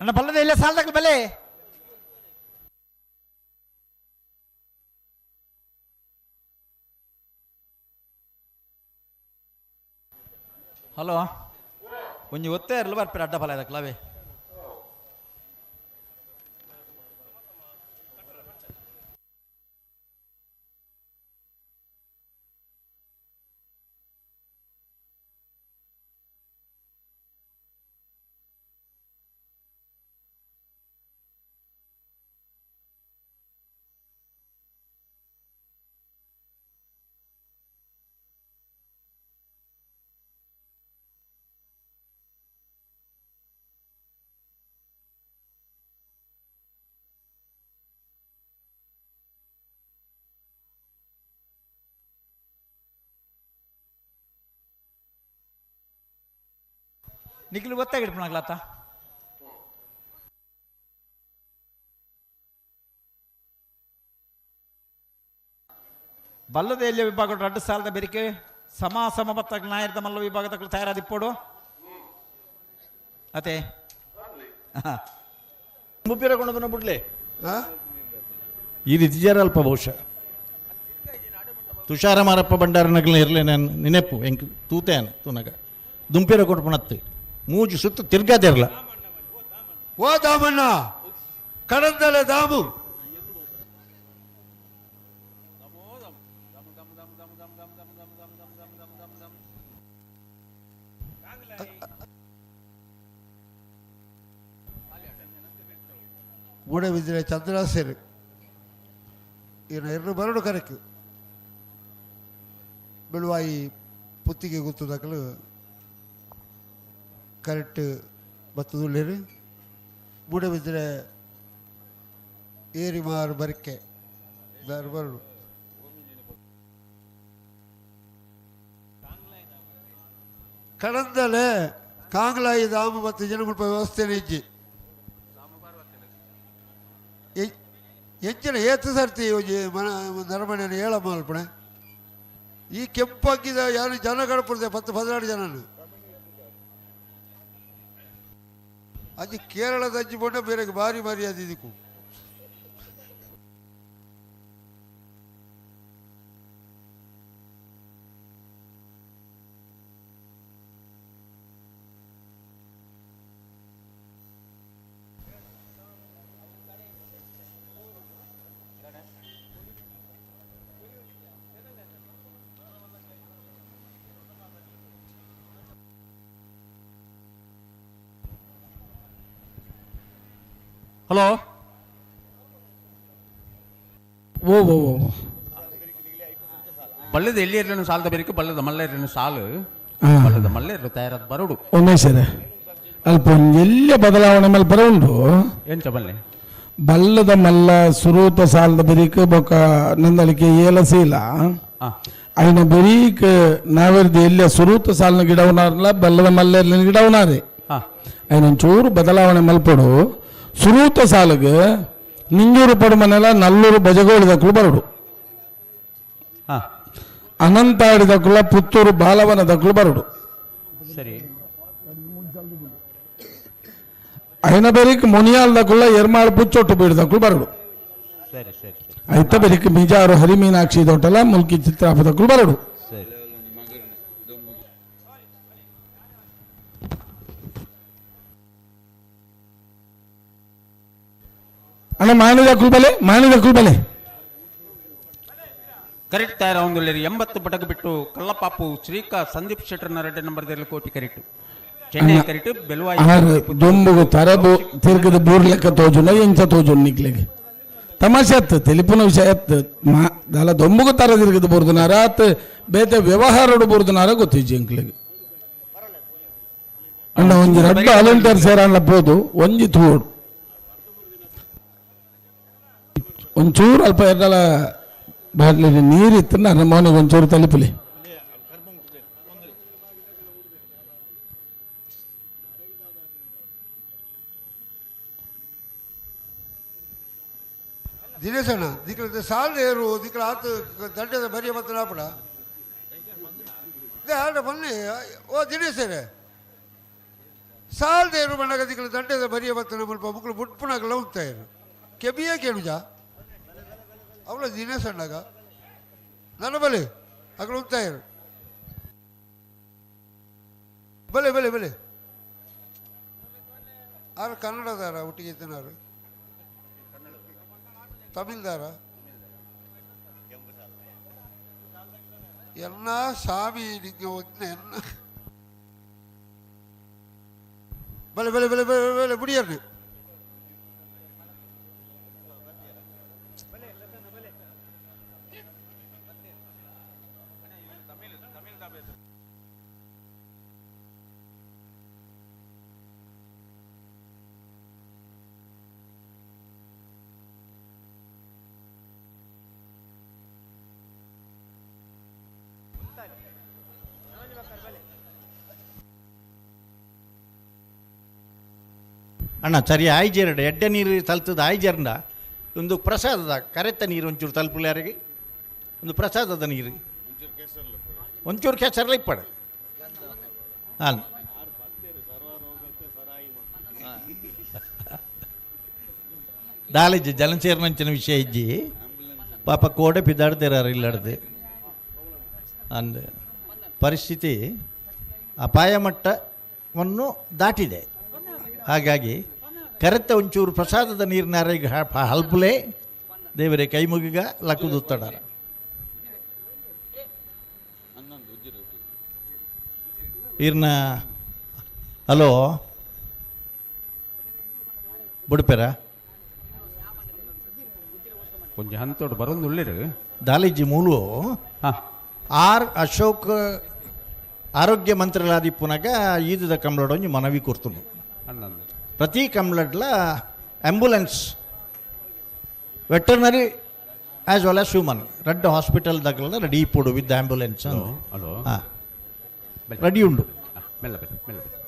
Speaker 5: ನನ್ನ ಬಲ್ಲದ ಇಲ್ಲ ಸಾಲದಾಗ ಬಲೆ ಹಲೋ ಒಂಜಿ ಒತ್ತೇ ಇರಲು ಬರ್ಪೇರೆ ಅಡ್ಡ ಫಲ ಇದಕ್ಲವೇ ನಿಖಿಲ್ ಗೊತ್ತಾಗಿಡ್ಪಣಗ್ಲಾತ ಬಲ್ಲದ ಎಲ್ಲಿಯ ವಿಭಾಗ 2 ಸಾಲದ ಬೆರಿಕೆ ಸಮಬತ್ತ ನಾಯರದ ಮಲ್ಲ ವಿಭಾಗದ ತಯಾರಾದಿಪ್ಪೋಡು ಅತೆ
Speaker 3: ಹಾಂ
Speaker 9: ಈ ರೀತಿ ಜರಲ್ಪ ಬಹುಶಃ ತುಷಾರ ಮಾರಪ್ಪ ಭಂಡಾರನಗಲ ಇರಲಿ ನಾನು ನೆನಪು ಹೆಂಗೆ ತೂತೇನು ತೂನಗ ದುಂಪಿರ ಕೊಟ್ಪಣತ್ತು ಮೂಜು ಸುತ್ತ ತಿರ್ಗಾದಿರಲ್ಲ
Speaker 3: ಓ ದಾಮಣ್ಣ ಕಡಂದಲೆ ದಾಮು ಮೂಡಬಿದ್ರೆ ಚಂದ್ರಾಸೇರು ಇನ್ನು 2 ಕರೆಕ್ಕು ಬೆಳುವಾಯಿ ಪುತ್ತಿಗೆ ಗೊತ್ತದಕ್ಕಲು ಕರೆಕ್ಟ್ ಬತ್ತದುಳ್ಳೇರು ಮೂಡಬಿದ್ರೆ ಏರಿ ಮಾರು ಬರಿಕೆ ಬರಡು ಕಡಂದಲೆ ಕಾಂಗ್ಲಾಯಿ ದಾಮು ಮತ್ತು ಜನಮುಲ್ಪ ವ್ಯವಸ್ಥೆನೇ ಇಜ್ಜಿ ಹೆಚ್ಚಿನ ಏತು ಸರ್ತಿ ಮನ ನರಮನೆಯನ್ನು ಹೇಳ ಮಲ್ಪಣೆ ಈ ಕೆಂಪಾಗಿದ ಯಾರು ಜನ ಗಡಪಡ್ದೆ 10-16 ಜನ ಅಜ್ಜಿ ಕೇರಳದ ಅಜ್ಜಿ ಬೊಂಡ ಬೇರೆ ಭಾರಿ ಭಾರಿ ಅದಿದ್ದಕ್ಕೂ
Speaker 5: ಹಲೋ
Speaker 10: ಓ ಓ ಓ
Speaker 5: ಬಳ್ಳದ ಎಲ್ಲಿಯರನ್ನು ಸಾಲದ ಬೇರಿಕೆ ಬಳ್ಳದ ಮಲ್ಲೇರನ್ನು ಸಾಲು ಬಳ್ಳದ ಮಲ್ಲೇರು ತಯಾರಾದ ಬರೋಡು
Speaker 10: ಒಮ್ಮೆ ಸರ್ ಅಲ್ಪ ಎಲ್ಲ ಬದಲಾವಣೆ ಮೇಲೆ ಬರೋಂಡು
Speaker 5: ಎಂಚ ಬಲ್ಲೆ
Speaker 10: ಬಲ್ಲದ ಮಲ್ಲ ಸುರೂತ ಸಾಲದ ಬೆರಿಕ ಬೊಕ ನಂದಳಿಕೆ ಏಲಸೀಲ అయిన ಬೆರೀಕ್ ನಾವೆರ್ದು ಎಲ್ಲ ಸುರೂತ ಸಾಲಿನ ಗಿಡವನಾರಲ್ಲ ಬಲ್ಲದ ಮಲ್ಲೇರ್ಲಿನ ಗಿಡವನಾರೆ అయిన ಚೂರು ಬದಲಾವಣೆ ಮಲ್ಪಡು ಸುರೂತ ಸಾಲಿಗೆ ನಿಂಜೂರು ಪಡು ಮನೆಲ್ಲ ನಲ್ಲೂರು ಬಜಗೋಳಿದಕ್ಕಳು ಬರಡು ಅನಂತಾಡಿದಕ್ಕಳ ಪುತ್ತೂರು ಬಾಲವನದಕ್ಕಳು ಬರಡು
Speaker 5: ಸರಿ
Speaker 10: అయిన ಬೆರಿಕ್ ಮುನಿಯಾಲ್ದಕ್ಕಳ ಎರ್ಮಾಳು ಪುಚ್ಚೊಟ್ಟು ಬೀಡದಕ್ಕಳು ಬರಡು
Speaker 5: ಸರಿ ಸರಿ
Speaker 10: ಐತ ಬೆರಿಕ್ ಮಿಜಾರು ಹರಿಮೀನಾಕ್ಷಿ ದೊಡ್ಡಲ ಮುಲ್ಕಿ ಚಿತ್ರಾಪದಕ್ಕಳು ಬರಡು
Speaker 5: ಸರಿ
Speaker 10: ಅಣ್ಣ ಮಾಣಿದಕ್ಕಳು ಬಲೆ
Speaker 5: ಕರೆಕ್ಟ್ ತಯಾರ ಒಂದು 80 ಪಟಕ ಬಿಟ್ಟು ಕಲ್ಲಪಾಪು ಶ್ರೀಕಾ ಸಂದೀಪ್ ಶೆಟ್ಟರ್ನ 2 ನಂಬರ್ದಲ್ಲಿ ಕೋಟಿ ಕರೆಕ್ಟ್ ಚೆನ್ನೈ ಕರೆಕ್ಟ್ ಬೆಲ್ವಾಯಿ
Speaker 10: ದೊಂಬುಗು ತರಬು ತಿರ್ಗದ ಬೂರ್ಲೆಕ್ಕ ತೋಜುನ ಎಂಚ ತೋಜುನ್ ನಿಕ್ಲೆಗೆ ತಮಾಷೆ ಅತ್ತು ತೆಲಿಪುನ ವಿಷಯ ಅತ್ತು ದಾಲ ದೊಂಬುಗು ತರ ತಿರ್ಗದ ಬುರ್ದನಾರ ಅತ್ ಬೇತೆ ವ್ಯವಹಾರಡು ಬುರ್ದನಾರ ಗೊತ್ತಿಜ್ಜಿ ಎಂಕ್ಲೆಗೆ ಅಣ್ಣ ಒಂಜಿ ರಡ್ಡು ಅಲಂಟರ್ ಸೇರಣ್ಣ ಪೋದು ಒಂಜಿ ತೂಡು ಒಂಚೂರು ಅಲ್ಪ ಎರಡಲ ಬಾಟ್ಲಿ ನೀರಿತ್ತು ನನ್ನ ಮೌನಿಗೆ ಒಂಚೂರು ತಲುಪಲಿ
Speaker 3: ದಿನೇಶಣ್ಣ ದಿಕ್ಕಳ ಸಾಲ ಏರು ದಿಕ್ಕಳ ಆತು ದಂಡದ ಬರಿಯ ಮತ್ತು ನಾಪಡ ಆಡ ಬನ್ನಿ ಓ ದಿನೇಶರೇ ಸಾಲದ ಏರು ಬಣ್ಣಗ ದಿಕ್ಕಳ ದಂಡದ ಬರಿಯ ಮತ್ತು ನಮ್ಮ ಮಕ್ಕಳು ಬುಟ್ಪುಣಾಗಲ್ಲ ಹೋಗ್ತಾ ಇರು ಕೆಬಿಯೇ ಕೇಳುಜ ಅವಳ ದಿನೇಶಣ್ಣಗ ನನ್ನ ಬಲೆ ಅಗಳು ಹೋಗ್ತಾ ಇರು ಬಲೆ ಬಲೆ ಬಲೆ ಆರು ಕನ್ನಡದಾರ ಒಟ್ಟಿಗೆ ಇದ್ದನಾರು ತಮಿಳ್ದಾರ ಎನ್ನ ಸ್ವಾಮಿ ನಿಂಗೆ ಒಂದೇ ಎನ್ನ ಬಲೆ ಬಲೆ ಬಲೆ ಬಲೆ ಬಲೆ ಬಿಡಿಯರ್ರಿ
Speaker 9: ಅಣ್ಣ ಸರಿ ಆಯ್ಜೇರಡ ಎಡ್ಡೆ ನೀರು ತಲ್ತದ ಆಯ್ಜೇರಂಡ ಒಂದು ಪ್ರಸಾದದ ಕರೆತ ನೀರು ಒಂಚೂರು ತಲುಪಲಿ ಯಾರಿಗೆ ಒಂದು ಪ್ರಸಾದದ ನೀರು ಒಂಚೂರು ಕೆಸರಲ್ಲ ಇಪ್ಪಡ ಹಾಂ ದಾಳಿಜಿ ಜಲಸೇರ್ನಂಚಿನ ವಿಷಯ ಇಜ್ಜಿ ಪಾಪ ಕೋಡೆ ಬಿದ್ದಾಡ್ತಿರಾರು ಇಲ್ಲಡ್ದು ಅಂದ ಪರಿಸ್ಥಿತಿ ಅಪಾಯ ಮಟ್ಟವನ್ನು ದಾಟಿದೆ. ಹಾಗಾಗಿ ಕರೆತ ಒಂಚೂರು ಪ್ರಸಾದದ ನೀರಿನಾರಿಗೆ ಹಲ್ಪುಲೆ ದೇವರೇ ಕೈ ಮುಗಿಗ ಲಕ್ಕುದುತ್ತಡಾರ. ಇರ್ನ ಹಲೋ ಬುಡ್ಪೆರ
Speaker 7: ಕೊಂಚ ಹಂತೋಡು ಬರೋದು ಒಳ್ಳೆರು
Speaker 9: ದಾಲೇಜಿ ಮೂಲು
Speaker 7: ಹಾಂ
Speaker 9: ಆರ್ ಅಶೋಕ್ ಆರೋಗ್ಯ ಮಂತ್ರಿಲಾದಿಪ್ಪುನಾಗ ಈದದ ಕಂಬ್ಲಡೊಂಜಿ ಮನವಿ ಕೊರ್ತುನು.
Speaker 7: ಹನ್ನೊಂದು
Speaker 9: ಪ್ರತಿ ಕಂಬ್ಲಡ್ಲ ambulance veterinary as well as human ರೆಡ್ ಹಾಸ್ಪಿಟಲ್ದಾಗಲ್ಲ ರೆಡಿ ಇಪ್ಪುಡು ವಿತ್ ಆಂಬುಲೆನ್ಸ್.
Speaker 7: ಹಲೋ
Speaker 9: ಹಾಂ ರೆಡಿ ಉಂಡು.
Speaker 7: ಮೆಲ್ಲ ಬನ್ನಿ ಮೆಲ್ಲ ಬನ್ನಿ.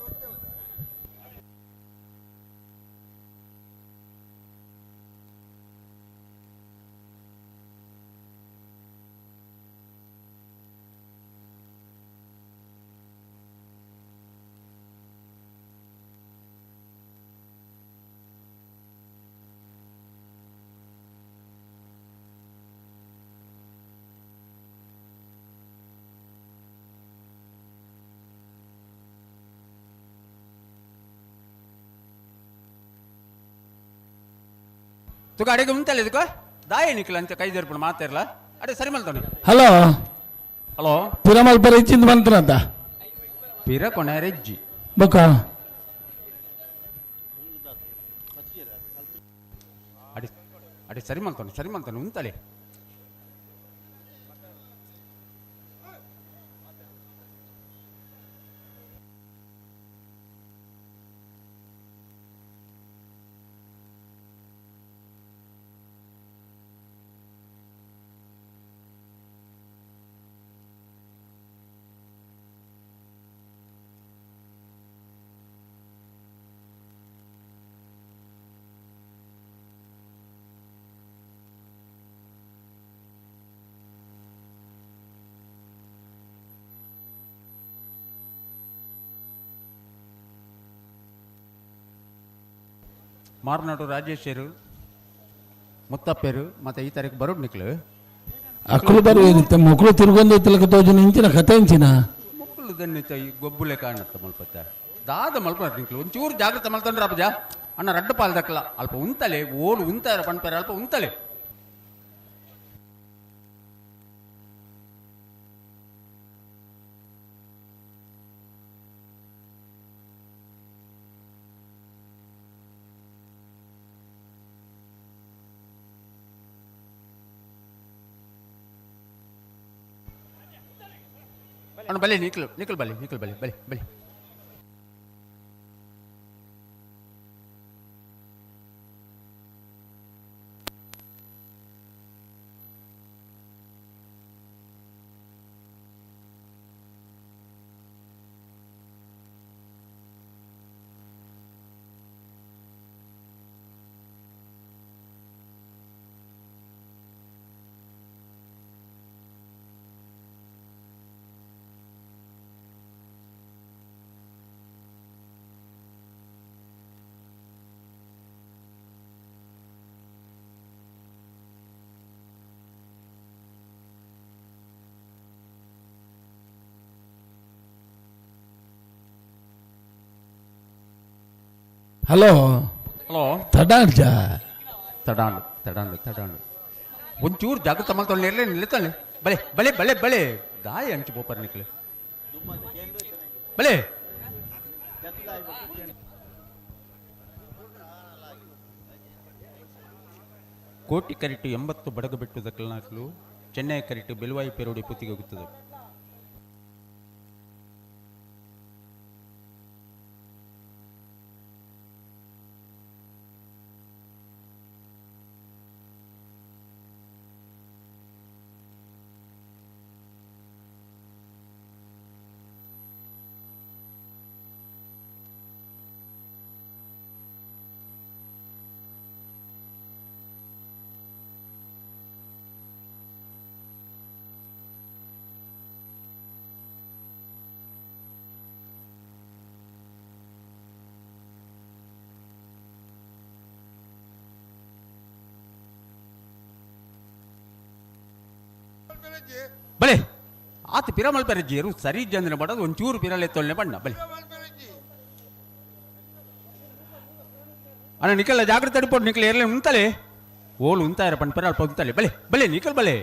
Speaker 7: ತುಕ ಅಡಿಗೆ ಉಂಟಲ್ಲ ಇದಕ್ಕ ದಾಯ ನಿಕ್ಲ ಅಂತ ಕೈ ಜರ್ಪಣ ಮಾತಾರಲ್ಲ ಅಡೆ ಸರಿ ಮಲ್ತಾನೆ.
Speaker 10: ಹಲೋ
Speaker 7: ಹಲೋ
Speaker 10: ಪಿರಮಲ್ ಪರ ಇಚ್ಚಿಂದ ಬಂತನಂತ
Speaker 7: ಪಿರ ಕೊನೆರೆಜ್ಜಿ
Speaker 10: ಬೊಕ್ಕ
Speaker 7: ಅಡಿ ಅಡೆ ಸರಿ ಮಲ್ತಾನೆ ಉಂಟಲೆ. ಮಾರ್ನಾಡು ರಾಜೇಶರು ಮುತ್ತಪ್ಪೇರು ಮತ್ತೆ ಈ ತಾರೀಕು ಬರೋಡ್ ನಿಕ್ಲು
Speaker 10: ಅಕ್ಕಳು ಬರು ಏನಿತ್ತೆ ಮಕ್ಕಳು ತಿರ್ಗೊಂದು ತಿಲಕ ತೋಜನ ಇಂಚಿನ ಕತೆ ಇಂಚಿನ
Speaker 7: ಮಕ್ಕಳು ದನ್ನಿತ ಈ ಗೊಬ್ಬುಲೆ ಕಾಣತ್ತ ಮಲ್ಪತ್ತ ದಾದ ಮಲ್ಪನ ನಿಕ್ಲು ಒಂಚೂರು ಜಾಗ್ರತೆ ಮಲ್ತಂಡ್ರ ಅಪ್ಪಜ ಅಣ್ಣ ರಡ್ಡು ಪಾಲ್ ದಕ್ಕಲ ಅಲ್ಪ ಉಂತಲೆ ಓಡು ಉಂತಾರ ಪಣ್ಪೇರ ಅಲ್ಪ ಉಂತಲೆ. ಅಣ್ಣ ಬಲಿ ನಿಕ್ಲು ಬಲಿ.
Speaker 10: ಹಲೋ
Speaker 7: ಹಲೋ
Speaker 10: ತಡಾಡ್ಜ
Speaker 7: ತಡಾಂಡು ಒಂಚೂರು ಜಾಗ್ರತೆ ಮಲ್ತಾನೆ ನಿಲ್ತಾನೆ ಬಲೆ ದಾಯ ಅಂಚು ಬೋಪರ್ ನಿಕ್ಲೆ ಬಲೆ. ಕೋಟಿ ಕರಿಟು 80 ಬಡಗು ಬೆಟ್ಟದ ಕಲ್ನಾಕ್ಲು ಚೆನ್ನೈ ಕರಿಟು ಬೆಲುವಾಯಿ ಪೇರೋಡಿ ಪುತ್ತಿಗೆ ಹೋಗುತ್ತದೆ.
Speaker 3: ಮಲ್ಪೆರಜ್ಜಿ
Speaker 7: ಬಲೆ ಆತ ಪಿರ ಮಲ್ಪೆರಜ್ಜಿ ಇರು ಸರಿ ಜಂದ್ರೆ ಬಡದು ಒಂಚೂರು ಪಿರಲೆ ತೊಳ್ಳೆ ಬಣ್ಣ ಬಲೆ
Speaker 3: ಮಲ್ಪೆರಜ್ಜಿ
Speaker 7: ಅಣ್ಣ ನಿಕಲ್ ಜಾಗ್ರತೆ ಅಡಿಪೋಡು ನಿಕಲ್ ಎರಲೆ ಉಂತಲೆ ಓಲು ಉಂತಾಯಿರ ಪಣ್ ಪಿರ ಅಲ್ಪ ಉಂತಲೆ ಬಲೆ ಬಲೆ ನಿಕಲ್ ಬಲೆ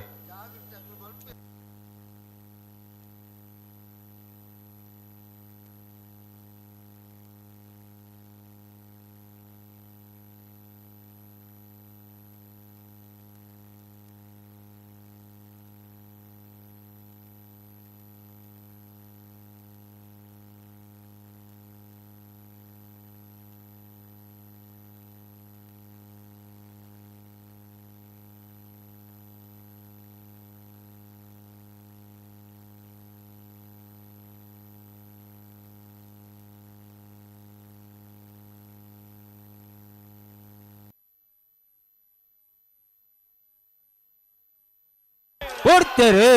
Speaker 7: ಓಡ್ತೇರೆ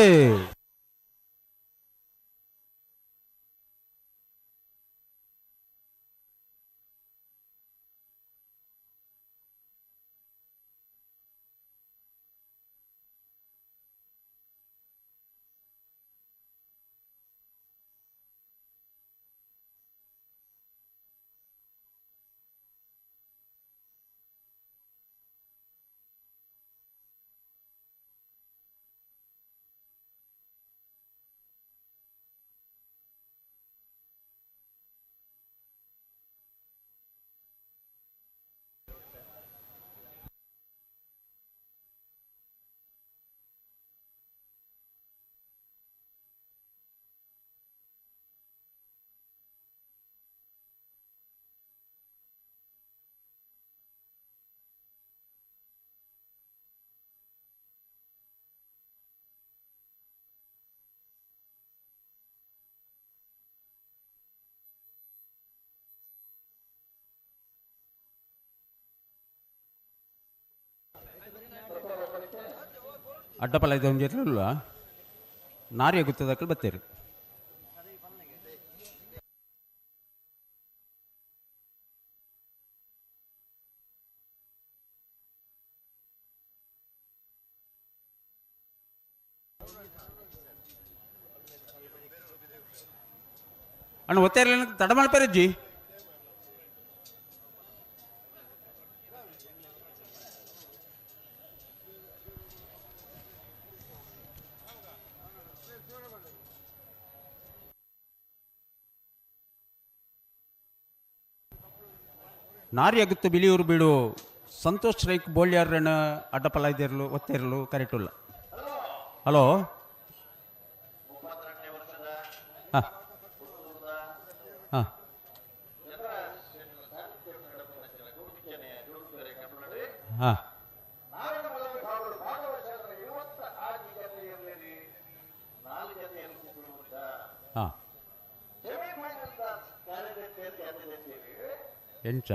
Speaker 7: ಅಡ್ಡಪಲ್ಲ ಇದೆ ಒಂದು ಇರಲಿಲ್ಲ ನಾರಿ ಆಗುತ್ತದಕ್ಕೆ ಬತ್ತೇರಿ ಅಣ್ಣ ಒತ್ತೆ ಇರಲಿಲ್ಲ ತಡ ಮಾಡ್ಪಾರಜ್ಜಿ ನಾರಿ ಆಗುತ್ತೆ ಬಿಳಿಯೂರು ಬೀಡು ಸಂತೋಷ್ ರೈಕ್ ಬೋಳ್ಯಾರ್ರಣ ಅಡ್ಡಪಲ್ಲ ಇದಿರಲು ಒತ್ತೆ ಇರಲು ಕರೆಕ್ಟುಲ್ಲ ಹಲೋ ಹಾಂ ಹಾಂ ಹಾಂ ಹಾಂ ಎಂಚ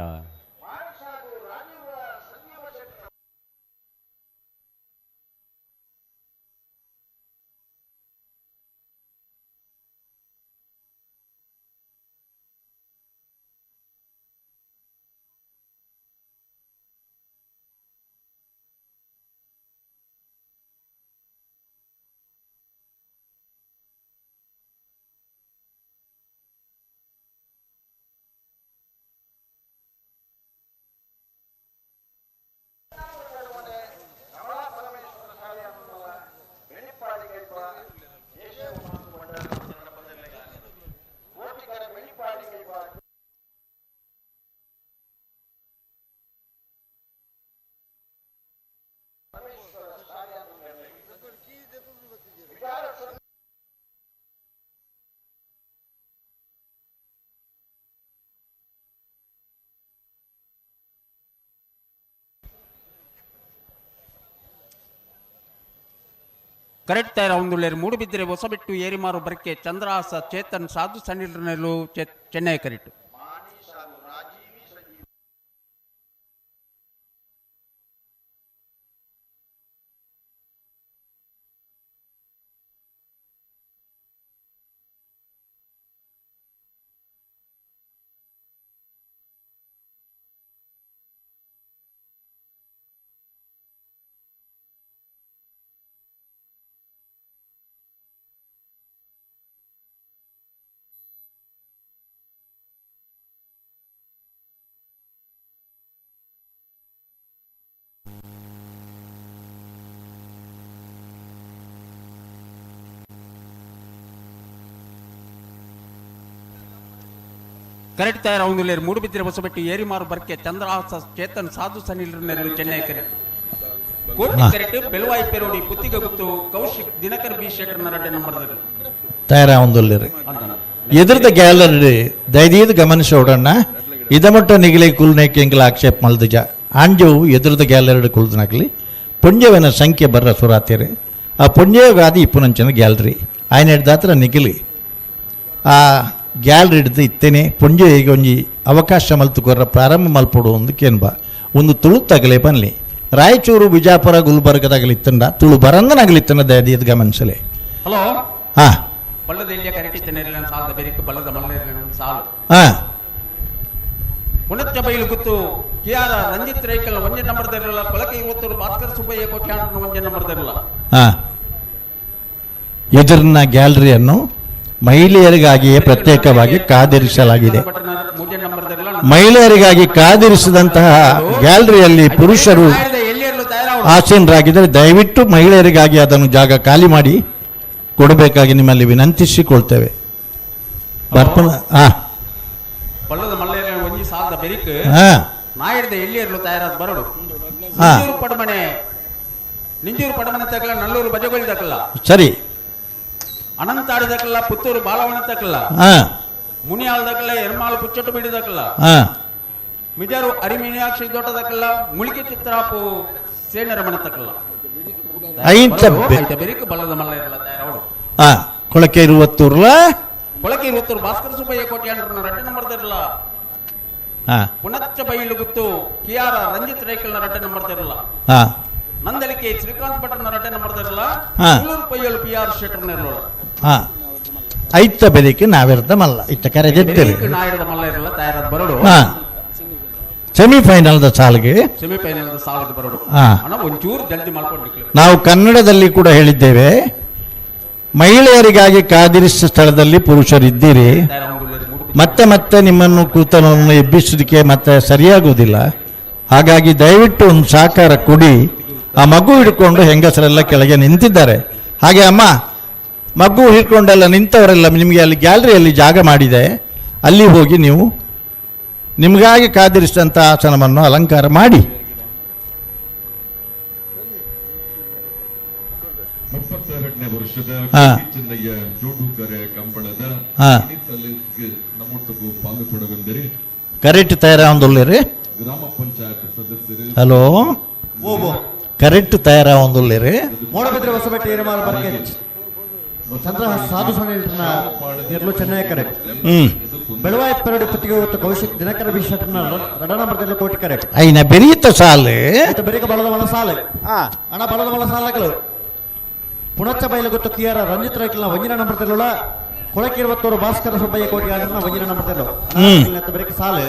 Speaker 7: ಕರೆಕ್ಟ್ ತಯಾರ ಒಂದುಳ್ಳೇರು ಮೂಡುಬಿದ್ದರೆ ಹೊಸಬಿಟ್ಟು ಏರಿಮಾರು ಬರಕ್ಕೆ ಚಂದ್ರಹಾಸ ಚೇತನ್ ಸಾಧು ಸಣ್ಣಿಲ್ರನೆಲ್ಲೂ ಚೆನ್ನೈ ಕರೆಕ್ಟ್ ಕರೆಕ್ಟ್ ತಯಾರ ಒಂದು ಲೇರು ಮೂಡುಬಿದ್ರೆ ಹೊಸಬೆಟ್ಟಿ ಏರಿಮಾರು ಬರ್ಕೆ ಚಂದ್ರಹಾಸ ಚೇತನ್ ಸಾಧು ಸನಿಲ್ ಚೆನ್ನೈ ಕರೆಕ್ಟ್ ಕೋಟಿ ಕರೆಕ್ಟ್ ಬೆಳವಾಯಿ ಪೆರೋಡಿ ಪುತ್ತಿಗೆ ಗುತ್ತು ಕೌಶಿಕ್ ದಿನಕರ್ ಬಿ ಶೇಖರ್ ನರಟೆ ನಂಬರ್
Speaker 9: ತಯಾರ ಒಂದು ಎದುರದ ಗ್ಯಾಲರಿ ದಯದೀದು ಗಮನಿಸೋಡಣ್ಣ ಇದಮಟ್ಟ ನಿಗಲಿ ಕುಲ್ನೇಕೆ ಎಂಗಿಲ ಆಕ್ಷೇಪ ಮಲ್ದಜ ಆಂಜವು ಎದುರದ ಗ್ಯಾಲರಿ ಕುಲ್ದನಾಗಲಿ ಪುಣ್ಯವಿನ ಸಂಖ್ಯೆ ಬರ್ರ ಸುರಾತಿರಿ ಆ ಪುಣ್ಯಗಾದಿ ಇಪ್ಪುನಂಚಿನ ಗ್ಯಾಲರಿ ఆయన ಹಿಡ್ದಾತ್ರ ನಿಗಿಲಿ ಆ ಗ್ಯಾಲರಿ ಹಿಡಿದು ಇತ್ತೇನೆ ಪುಣ್ಯ ಈಗ ಒಂಜಿ ಅವಕಾಶ ಮಲ್ತುಕೊರ್ರ ಪ್ರಾರಂಭ ಮಲ್ಪಡು ಒಂದಕ್ಕೇನು ಬಾ ಒಂದು ತುಳು ತಗಲೆ ಬನ್ನಿ ರಾಯಚೂರು ಬಿಜಾಪುರ ಗುಲ್ಬರ್ಗದಾಗಲಿತ್ತಂಡ ತುಳು ಬರಂದನಾಗಲಿತ್ತಂಡ ದಯದೀದು ಗಮನಿಸಲಿ
Speaker 7: ಹಲೋ
Speaker 9: ಹಾಂ
Speaker 7: ಬಳ್ಳದ ಎಲ್ಲಿಯ ಕರೆಕ್ಟ್ ಇತ್ತೇನೆ ಸಾಲದ ಬೆರಿಕು ಬಳ್ಳದ ಮಲ್ಲ ಸಾಲು
Speaker 9: ಹಾಂ
Speaker 7: ಪುನಚ್ಚ ಬೈಲು ಗುತ್ತು ಕಿಯಾರ ರಂಜಿತ್ ರೈಕಲ್ ಒಂದೇ ನಂಬರ್ ದರಿಲ್ಲ ಕೊಳಕೆ ಇವತ್ತು ಭಾಸ್ಕರ್ ಸುಬ್ಬಯ್ಯ ಕೋಟಿ ಒಂದೇ ನಂಬರ್ ದರಿಲ್ಲ
Speaker 9: ಹಾಂ ಎದುರಿನ ಗ್ಯಾಲರಿಯನ್ನು ಮಹಿಳೆಯರಿಗಾಗಿಯೇ ಪ್ರತ್ಯೇಕವಾಗಿ ಕಾದಿರಿಸಲಾಗಿದೆ. ಮಹಿಳೆಯರಿಗಾಗಿ ಕಾದಿರಿಸಿದಂತಹ ಗ್ಯಾಲರಿಯಲ್ಲಿ ಪುರುಷರು ಆಸೀನರಾಗಿದ್ದರೆ ದಯವಿಟ್ಟು ಮಹಿಳೆಯರಿಗಾಗಿ ಅದನ್ನು ಜಾಗ ಖಾಲಿ ಮಾಡಿ ಕೊಡಬೇಕಾಗಿ ನಿಮ್ಮಲ್ಲಿ ವಿನಂತಿಸಿಕೊಳ್ತೇವೆ. ಬರ್ಪಣ
Speaker 7: ಬಳ್ಳದ ಮಲ್ಲೇರ ಒಂಜಿ ಸಾಲದ ಬೆರಿಕ್ ನಾಯಿರ್ದ ಎಲ್ಲಿಯರ್ಲು ತಯಾರಾದ ಬರಡು ನಿಂಜೂರು ಪಡಮನೆ ತಕ್ಕಲ್ಲ ನಲ್ಲೂರು ಬಜಗೊಳ್ಳಿ ತಕ್ಕಲ್ಲ
Speaker 9: ಸರಿ
Speaker 7: ಅನಂತ ಆಡಿದಕ್ಕಲ್ಲ ಪುತ್ತೂರು ಬಾಳವನ ತಕ್ಕಲ್ಲ ಮುನಿಯಾಳದಕ್ಕಲ್ಲ ಎರ್ಮಾಳು ಪುಚ್ಚಟ್ಟು ಬಿಡಿದಕ್ಕಲ್ಲ ಮಿಜಾರು ಅರಿಮೀನಾಕ್ಷಿ ದೊಡ್ಡದಕ್ಕಲ್ಲ ಮುಳಿಕೆ ಚಿತ್ರಾಪು ಸೇನರಮಣ ತಕ್ಕಲ್ಲ ಬೆರಿಕ್ ಬಳ್ಳದ ಮಲ್ಲೇರಲ್ಲ ತಯಾರವಡು
Speaker 9: ಕೊಳಕೆ ಇರುವತ್ತೂರ್ಲ
Speaker 7: ಕೊಳಕೆ ಇವತ್ತೂರು ಭಾಸ್ಕರ ಸುಬ್ಬಯ್ಯ ಕೋಟಿ ರಟ್ಟೆ ನಂಬರ್ ತರಲ್ಲ ಪುನಚ್ಚ ಬೈಲು ಗುತ್ತು ಕಿಯಾರ ರಂಜಿತ್ ರೈಕಲ್ನ ರಟ್ಟೆ ನಂಬರ್ ತರಲ್ಲ ನಂದಲಿಕೆ ಶ್ರೀಕಾಂತ್ ಭಟ್ರನ ರಟ್ಟೆ ನಂಬರ್ ತರಲ್ಲ ಪೈಯಲು ಪಿ ಆರ್ ಶೆಟ್ಟರ್ನ ಇರಲ್ಲ
Speaker 9: ಐತ ಬೆರಿಕೆ ನಾವಿರ್ದ ಮಲ್ಲ ಇತ್ತ ಕರೆದಿದ್ದೇವೆ
Speaker 7: ನಾಯಿರದ ಮಲ್ಲ ಇರಲ್ಲ ತಯಾರಾದ ಬರಡು
Speaker 9: ಸೆಮಿಫೈನಲ್ದ ಸಾಲಿಗೆ
Speaker 7: ಸೆಮಿಫೈನಲ್ ಸಾಲದ ಬರಡು ಒಂಚೂರು ಜಲ್ದಿ ಮಾಡ್ಕೊಂಡು
Speaker 9: ನಾವು ಕನ್ನಡದಲ್ಲಿ ಕೂಡ ಹೇಳಿದ್ದೇವೆ. ಮಹಿಳೆಯರಿಗಾಗಿ ಕಾದಿರಿಸಿದ ಸ್ಥಳದಲ್ಲಿ ಪುರುಷರಿದ್ದೀರಿ, ಮತ್ತೆ ಮತ್ತೆ ನಿಮ್ಮನ್ನು ಕೂತನನ್ನು ಎಬ್ಬಿಸೋದಕ್ಕೆ ಮತ್ತೆ ಸರಿಯಾಗುವುದಿಲ್ಲ. ಹಾಗಾಗಿ ದಯವಿಟ್ಟು ಒಂದು ಸಹಕಾರ ಕೊಡಿ. ಆ ಮಗು ಹಿಡ್ಕೊಂಡು ಹೆಂಗಸರೆಲ್ಲ ಕೆಳಗೆ ನಿಂತಿದ್ದಾರೆ. ಹಾಗೆ ಅಮ್ಮ ಮಗು ಹಿಡ್ಕೊಂಡೆಲ್ಲ ನಿಂತವರೆಲ್ಲ ನಿಮಗೆ ಅಲ್ಲಿ ಗ್ಯಾಲರಿಯಲ್ಲಿ ಜಾಗ ಮಾಡಿದೆ, ಅಲ್ಲಿ ಹೋಗಿ ನೀವು ನಿಮಗಾಗಿ ಕಾದಿರಿಸಿದಂಥ ಆಸನವನ್ನು ಅಲಂಕಾರ ಮಾಡಿ. ಕರೆಕ್ಟ್ ತಯಾರಾವೊಂದುಲ್ಲೇರಿ
Speaker 3: ಗ್ರಾಮ ಪಂಚಾಯತ್ ಸದಸ್ಯರು
Speaker 9: ಹಲೋ ಕರೆಕ್ಟ್ ತಯಾರಾವೊಂದುಲ್ಲೇರಿ
Speaker 11: ಮೂಡಬಿದ್ರೆ ಹೊಸಬೆಟ್ಟಿ ಏರಿಮಾರು ಬರ್ಕೆ ಚಂದ್ರ ಸಾಧು ಸೊನ್ನೆ ನಿರ್ಲು ಚೆನ್ನೈ ಕರೆಕ್ಟ್ ಬೆಳವಾಯಿ ಪೆರಡು ಪುತ್ತಿಗೆ ಹೊತ್ತು ಕೌಶಿಕ್ ದಿನಕರ ಬಿಷಟ್ನ ರಡ ನಂಬರ್ ಕೋಟಿ ಕರೆಕ್ಟ್
Speaker 9: ಐನ ಬೆರೀತ ಸಾಲು
Speaker 11: ಬೆರಿಕ ಬಲದ ಮಲ ಸಾಲು ಹಣ ಬಲದ ಮಲ ಸಾಲಗಳು ಪುಣಚ್ಚ ಬೈಲು ಗೊತ್ತು ಕಿಯಾರ ರಂಜಿತ್ ರೈಕಲ್ನ ವಂಜಿನ ನಂಬರ್ ತೆರಳ ಕೊಳಕೆ 20 ಭಾಸ್ಕರ ಸುಬ್ಬಯ್ಯ ಕೋಟಿ ಆಡನ ವಂಜಿನ ನಂಬರ್ ತೆರಳು ಬೆರಿಕ ಸಾಲು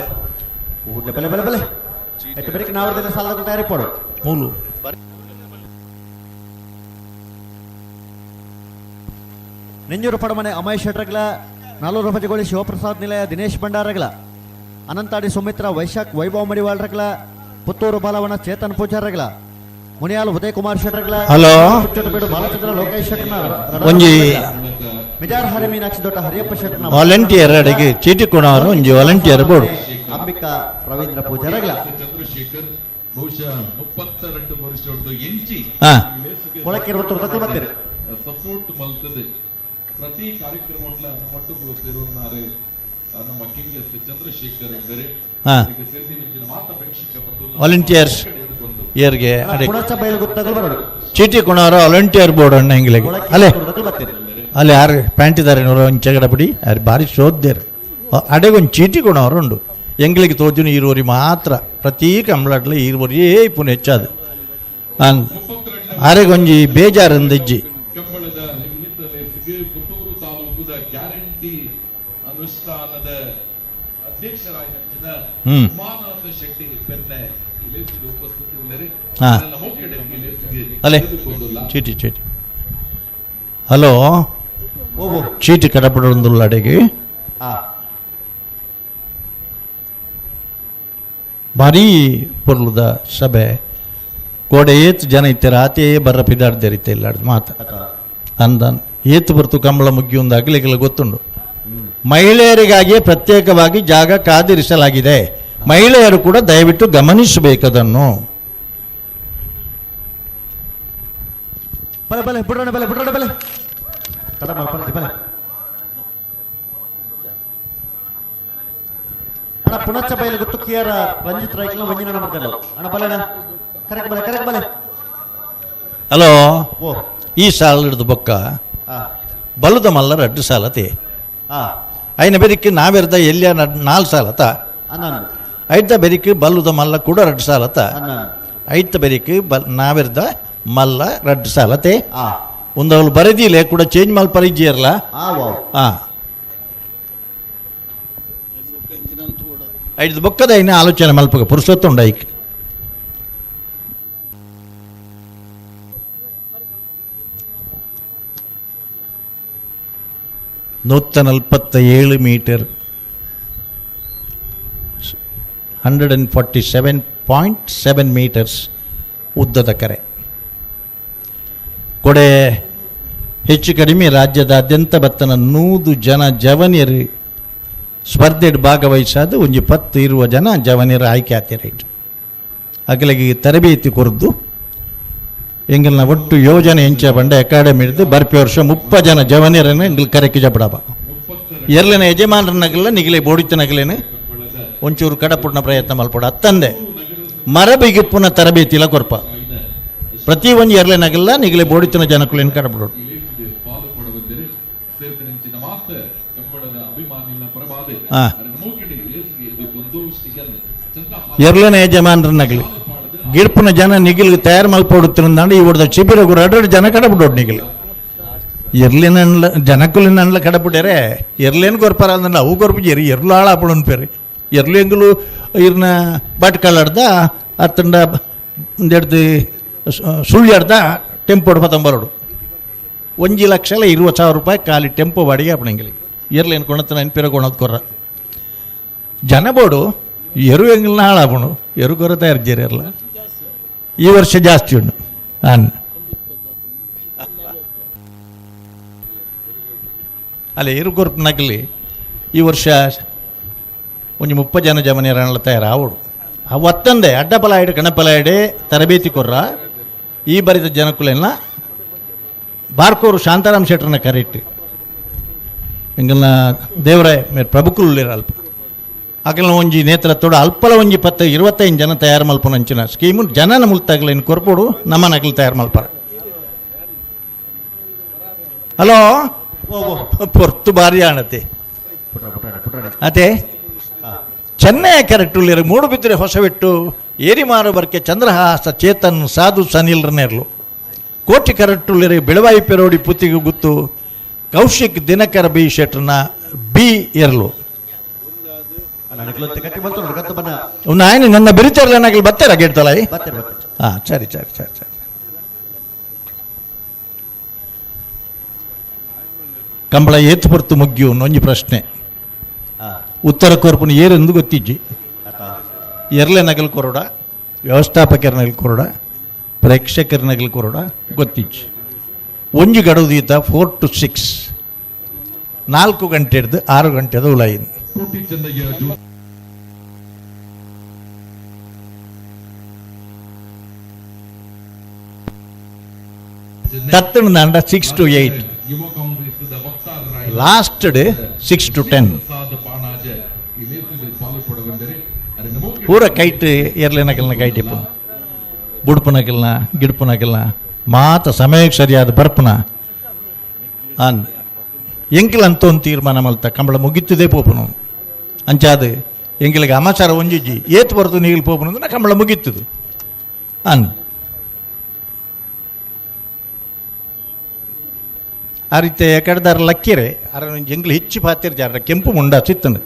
Speaker 11: ಕೂಡ್ಲೆ ಬಲೆ ಬಲೆ ಬಲೆ ಐತೆ ಬೆರಿಕ ನಾವರ್ದ ಸಾಲದ ತಯಾರಿ ಪಡು
Speaker 9: ಮೂಲು
Speaker 11: ನೆಂಜೂರು ಪಡಮನೆ ಅಮಯ್ ಶೆಟ್ರಗ್ಲ ನಾಲ್ವರು ಬಜಗೊಳ್ಳಿ ಶಿವಪ್ರಸಾದ್ ನಿಲಯ ದಿನೇಶ್ ಭಂಡಾರಗ್ಲ ಅನಂತಾಡಿ ಸುಮಿತ್ರ ವೈಶಾಖ್ ವೈಭವ್ ಮಡಿವಾಳ್ರಗ್ಲ ಪುತ್ತೂರು ಬಾಲವನ ಚೇತನ್ ಪೂಜಾರಗ್ಲ ಮುನಿಯಾಲ್ ಉದಯ್ ಕುಮಾರ್ ಶೆಟ್ರಗ್ಲ
Speaker 9: ಹಲೋ
Speaker 11: ಬಾಲಚಂದ್ರ ಲೋಕೇಶ್ ಶೆಟ್ರನ
Speaker 9: ಒಂಜಿ
Speaker 11: ಮಿಜಾರ್ ಹರಿ ಮೀನಾಕ್ಷಿ ದೊಡ್ಡ ಹರಿಯಪ್ಪ ಶೆಟ್ರನ
Speaker 9: ವಾಲಂಟಿಯರ್ ಅಡಿಗೆ ಚೀಟಿ ಕೊಡೋರು ಒಂಜಿ ವಾಲಂಟಿಯರ್ ಬೋರ್ಡು
Speaker 11: ಅಂಬಿಕಾ ರವೀಂದ್ರ ಪೂಜಾರಗ್ಲ
Speaker 3: ಚಂದ್ರಶೇಖರ್ ಬಹುಶಃ 32 ವರ್ಷದ ಎಂಚಿ
Speaker 11: ಕೊಳಕೆ 20 ಬರ್ತೀರಿ
Speaker 3: ಸಪೋರ್ಟ್ ಮಲ್ತದೆ ಪ್ರತಿ ಕಾರ್ಯಕ್ರಮಗಳ ಮಟ್ಟಗಳು ಸೇರುತ್ತಾರೆ. ನಮ್ಮ ಕಿಂಗ್ ಚಂದ್ರಶೇಖರ್ ಎಂದರೆ
Speaker 9: ವಾಲಂಟಿಯರ್ಸ್ ಇಯರ್ಗೆ ಚೀಟಿ ಕೊಣೋರು ವಾಲಂಟಿಯರ್ ಬೋರ್ಡ್ ಅಣ್ಣ ಹೆಂಗಿಗೆ ಅಲ್ಲೇ ಅಲ್ಲಿ ಯಾರು ಪ್ಯಾಂಟ್ ಇದ್ದಾರೆ ನೋಡೋ ಒಂದು ಚಗಡ ಬಿಡಿ ಯಾರು ಭಾರಿ ಶೋದ್ದೇರು ಅಡೆಗೊಂದು ಚೀಟಿ ಕೊಣೋರು ಉಂಡು ಎಂಗ್ಲಿಗೆ ತೋಜುನು ಈರುವರಿ ಮಾತ್ರ ಪ್ರತಿ ಕಂಬಳಟ್ಲ ಈರುವರಿಯೇ ಪುನಃ ಹೆಚ್ಚಾದು ಅರೆಗೊಂಜಿ ಬೇಜಾರಂದ ಇಜ್ಜಿ
Speaker 3: ಗ್ಯಾರಂಟಿ ಅನುಷ್ಠಾನದ ಅಧ್ಯಕ್ಷರಾಗಿ ಉಮಾನಾಥ ಶೆಟ್ಟಿ ಬೆನ್ನೆ ಉಪಸ್ಥಿತಿ
Speaker 9: ಅಲ್ಲೇ ಚೀಟಿ ಚೀಟಿ ಹಲೋ ಚೀಟಿ ಕಡಪಡೊಂದು ಅಡೆಗೆ ಭಾರೀ ಪೊರ್ಲುದ ಸಭೆ ಕೋಡೆ ಏತ್ ಜನ ಇತ್ತರ ಆತೇ ಬರ್ರ ಪಿದಾಡ್ದೇರಿತ್ತೆ ಇಲ್ಲ ಮಾತ ಅಂದ ಏತು ಬರ್ತು ಕಂಬಳ ಮುಗ್ಗಿ ಒಂದು ಅಗಲಿಗೆಲ್ಲ ಗೊತ್ತುಂಡು ಮಹಿಳೆಯರಿಗಾಗಿಯೇ ಪ್ರತ್ಯೇಕವಾಗಿ ಜಾಗ ಕಾದಿರಿಸಲಾಗಿದೆ. ಮಹಿಳೆಯರು ಕೂಡ ದಯವಿಟ್ಟು ಗಮನಿಸಬೇಕದನ್ನು.
Speaker 11: ಬಲೆ ಬಲೆ ಬಿಡೋಣ ಬಲೆ ಬಿಡೋಣ ಬಲೆ ತಡ ಮಾಡ್ಕೊಳ್ಳಿ ಬಲೆ ಅಣ್ಣ ಪುನಚ್ಚ ಬಯಲು ಗೊತ್ತು ಕಿಯಾರ ರಂಜಿತ್ ರೈಕಲ್ ಒಂಜಿನ ನಂಬರ್ದಲ್ಲ ಅಣ್ಣ ಬಲೆನ ಕರೆಕ್ಟ್ ಬಲೆ
Speaker 9: ಹಲೋ,
Speaker 11: ಓ
Speaker 9: ಈ ಸಾಲ ಹಿಡಿದು ಬೊಕ್ಕ ಬಲುದ ಮಲ್ಲ 2 ಸಾಲತೆ అయిన బెరికి నా వెరద ఎల్లి 4 సాలత ಐತ ಬೆರಿಕೆ ಬಲ್ಲುದ ಮಲ್ಲ ಕೂಡ 2 ಸಾಲತ ಐತ ಬೆರಿಕೆ ನಾ వెరద ಮಲ್ಲ 2 ಸಾಲತೆ ಒಂದು ಅವಳು ಬರೆದಿಲ್ಲ ಕೂಡ ಚೇಂಜ್ ಮಾಡಿ ಪರಿಚಯರ್ಲ ಐದು ಬೊಕ್ಕದ ಇನ್ನು ಆಲೋಚನೆ ಮಲ್ಪಗ ಪುರುಷೋತ್ತುಂಡ ಐಕ್ $147 ಮೀಟರ್ 147.7 ಮೀಟರ್ಸ್ ಉದ್ದದ ಕರೆ ಕೊಡೆ ಹೆಚ್ಚು ಕಡಿಮೆ ರಾಜ್ಯದಾದ್ಯಂತ ಬತ್ತನ 100 ಜನ ಜವನಿಯರು ಸ್ಪರ್ಧೆಡ್ ಭಾಗವಹಿಸಾದ ಒಂದು 10-20 ಜನ ಜವನಿಯರು ಆಯ್ಕೆ ಆಗ್ತಿರೈಟ್ ಅಗಲಿಗೆ ತರಬೇತಿ ಕೊರದು ಎಂಗಲ್ನ ಒಟ್ಟು ಯೋಜನೆ ಎಂಚ ಬಂಡ ಅಕಾಡೆಮಿ ಹಿಡಿದು ಬರ್ಪಿ ವರ್ಷ 30 ಜನ ಜವನಿಯರನ್ನು ಎಂಗಲ್ ಕರೆಕ್ಕೆ ಜಪಡಬ ಎರ್ಲಿನ ಯಜಮಾನರನ್ನಾಗಲ್ಲ ನಿಗಲೆ ಬೋಡಿತನಾಗಲೇನು ಒಂಚೂರು ಕಡಪುಡ್ನ ಪ್ರಯತ್ನ ಮಲ್ಪಡ ಅತ್ತಂದೆ ಮರಬಿಗಿಪ್ಪುನ ತರಬೇತಿಲ ಕೊರ್ಪ ಪ್ರತಿ ಒಂದು ಎರ್ಲೆನಾಗಲ್ಲ ನಿಗಲೆ ಬೋಡಿತನ ಜನಕ್ಕಳೇನು ಕಡಪಡೋಡು ಎರ್ಲಿನ ಯಜಮಾನರನ್ನಾಗಲಿ ಗಿಡ್ಪುನ ಜನ ನಿಗಿಲ್ಗೆ ತಯಾರು ಮಲ್ಪಡುತ್ತಿರಂದಾಂಡು ಇವ್ರದ್ದು ಶಿಬಿರಗು 2 ಜನ ಕಡಬಿಡೋಡು ನಿಗಿಲು ಎರ್ಲಿನ ಜನಕ್ಕುಲಿನ ಕಡಬಿಡ್ಯಾರೆ ಎರ್ಲೇನು ಕೊರ್ಪಾರ ಅಂದ್ರೆ ಅವು ಕೊರ್ಪಿಜೇರಿ ಎರ್ಲು ಹಾಳಾಪಡೋನ್ ಪೇರಿ ಎರ್ಲು ಎಂಗಲು ಇರ್ನ ಬಾಟ್ಕಳ್ಳಾಡ್ದ ಅತ್ತಂಡ ಒಂದೆಡ್ದು ಸುಳ್ಳ್ಯಾಡ್ದ ಟೆಂಪೋ ಹೊಡ್ಬತ್ತಂಬರೋಡು 1,20,000 ರೂಪಾಯಿ ಖಾಲಿ ಟೆಂಪೋ ಬಾಡಿಗೆ ಅಪ್ಪಣಂಗಿಲಿ ಎರ್ಲೇನು ಕೊಣತ ನೆನಪಿರ ಕೊಣೋದು ಕೊರ್ರ ಜನ ಬೋಡು ಎರು ಎಂಗಲ್ನ ಹಾಳಾಪಣು ಎರು ಕೊರ ತಯಾರಿಜೇರಿ ಇರಲ್ಲ ಈ ವರ್ಷ ಜಾಸ್ತಿ ಉಂಡು ಅಲ್ಲ ಎರು ಕೊರ್ಪನಾಗಲಿ ಈ ವರ್ಷ ಒಂದು 30 ಜನ ಜಮನಿಯರನ್ನೆಲ್ಲ ತಯಾರಾವಡು ಅವತ್ತಂದೆ ಅಡ್ಡಪಲಾಯಿಡೆ ಕಣಪಲಾಯಿಡೆ ತರಬೇತಿ ಕೊರ್ರ ಈ ಬರಿದ ಜನಕ್ಕುಲೆಲ್ಲ ಬಾರ್ಕೋರು ಶಾಂತಾರಾಮ್ ಶೆಟ್ರನ್ನ ಕರೆಕ್ಟ್ ಎಂಗಲ್ನ ದೇವರಾಯ ಮೇರೆ ಪ್ರಭುಕುಲಿರ ಅಲ್ಪ ಅಕಲ್ನ ಒಂಜಿ ನೇತೃತ್ವಡು ಅಲ್ಪಲ ಒಂಜಿ 10-25 ಜನ ತಯಾರು ಮಲ್ಪನ ಅಂಚಿನ ಸ್ಕೀಮು ಜನನ ಮುಲ್ತಾಗಲೇನು ಕೊರ್ಪೋಡು ನಮ್ಮ ನಗಲು ತಯಾರು ಮಲ್ಪಾರ ಹಲೋ ಪೊರ್ತು ಬಾರಿ ಆಣತೆ ಅದೇ ಚೆನ್ನೈ ಕರೆಕ್ಟುಲ್ಲಿರ ಮೂಡುಬಿದ್ರೆ ಹೊಸವೆಟ್ಟು ಏರಿಮಾರು ಬರ್ಕೆ ಚಂದ್ರಹಾಸ ಚೇತನ್ ಸಾಧು ಸನಿಲ್ರನ್ನೆರ್ಲು ಕೋಟಿ ಕರೆಕ್ಟುಲ್ಲಿರ ಬೆಳವಾಯಿ ಪೆರೋಡಿ ಪುತ್ತಿಗೆ ಗುತ್ತು ಕೌಶಿಕ್ ದಿನಕರ ಬಿ ಶೆಟ್ರನ ಬಿ ಎರ್ಲು ನಾಯನ ನನ್ನ ಬಿರಿಚರ್ಲನಾಗಲಿ ಬತ್ತೇರ ಗೇಡ್ತಲ್ಲ ಹಾಂ ಸರಿ ಕಂಬಳ ಏತು ಹೊರ್ತು ಮುಗ್ಗಿ ಒಂಜಿ ಪ್ರಶ್ನೆ ಉತ್ತರ ಕೋರ್ಪುನ ಏರೆಂದು ಗೊತ್ತಿಜ್ಜಿ ಎರ್ಲೆ ನಗಲ್ ಕೊರೋಡ ವ್ಯವಸ್ಥಾಪಕರ ನಗಲ್ ಕೊರೋಡ ಪ್ರೇಕ್ಷಕರ ನಗಲ್ ಕೊರೋಡ ಗೊತ್ತಿಜ್ಜಿ ಒಂಜಿ ಗಡುದೀತ 4 to 6 4 ಗಂಟೆ ಹಿಡ್ದು 6 ಗಂಟೆದ ಉಲಾಯಿನ್ ತತ್ತಣ ದಾಂಡ 6 to 8 ಲಾಸ್ಟ್ ಡೇ 6 to 10 ಪೂರ ಕೈಟ್ ಎರ್ಲೆನಕಲ್ನ ಕೈಟಿಪ್ಪು ಬುಡ್ಪುನಕಲ್ನ ಗಿಡ್ಪುನಕಲ್ನ ಮಾತ ಸಮಯಕ್ಕೆ ಸರಿಯಾದ ಬರ್ಪುನ ಅಂದ್ ಎಂಕಿಲ್ ಅಂತ ಒಂದು ತೀರ್ಮಾನ ಮಲ್ತ ಕಂಬಳ ಮುಗಿತದೆ ಪೋಪುನು ಅಂಚಾದ ಎಂಕಿಲಿಗೆ ಅಮಾಚಾರ ಒಂಜಿಜ್ಜಿ ಏತ್ ಬರ್ತು ನೀಗಿಲ್ ಪೋಪುನು ಅಂದ್ರೆ ಕಂಬಳ ಮುಗಿತದು ಅಂದ್ ಆ ರೀತಿ ಕಡ್ದಾರ ಲಕ್ಕಿರೆ ಅರ ಎಂಗ್ಲು ಹೆಚ್ಚು ಪಾತಿರ್ ಜಾರ ಕೆಂಪು ಮುಂಡ ಚಿತ್ತನು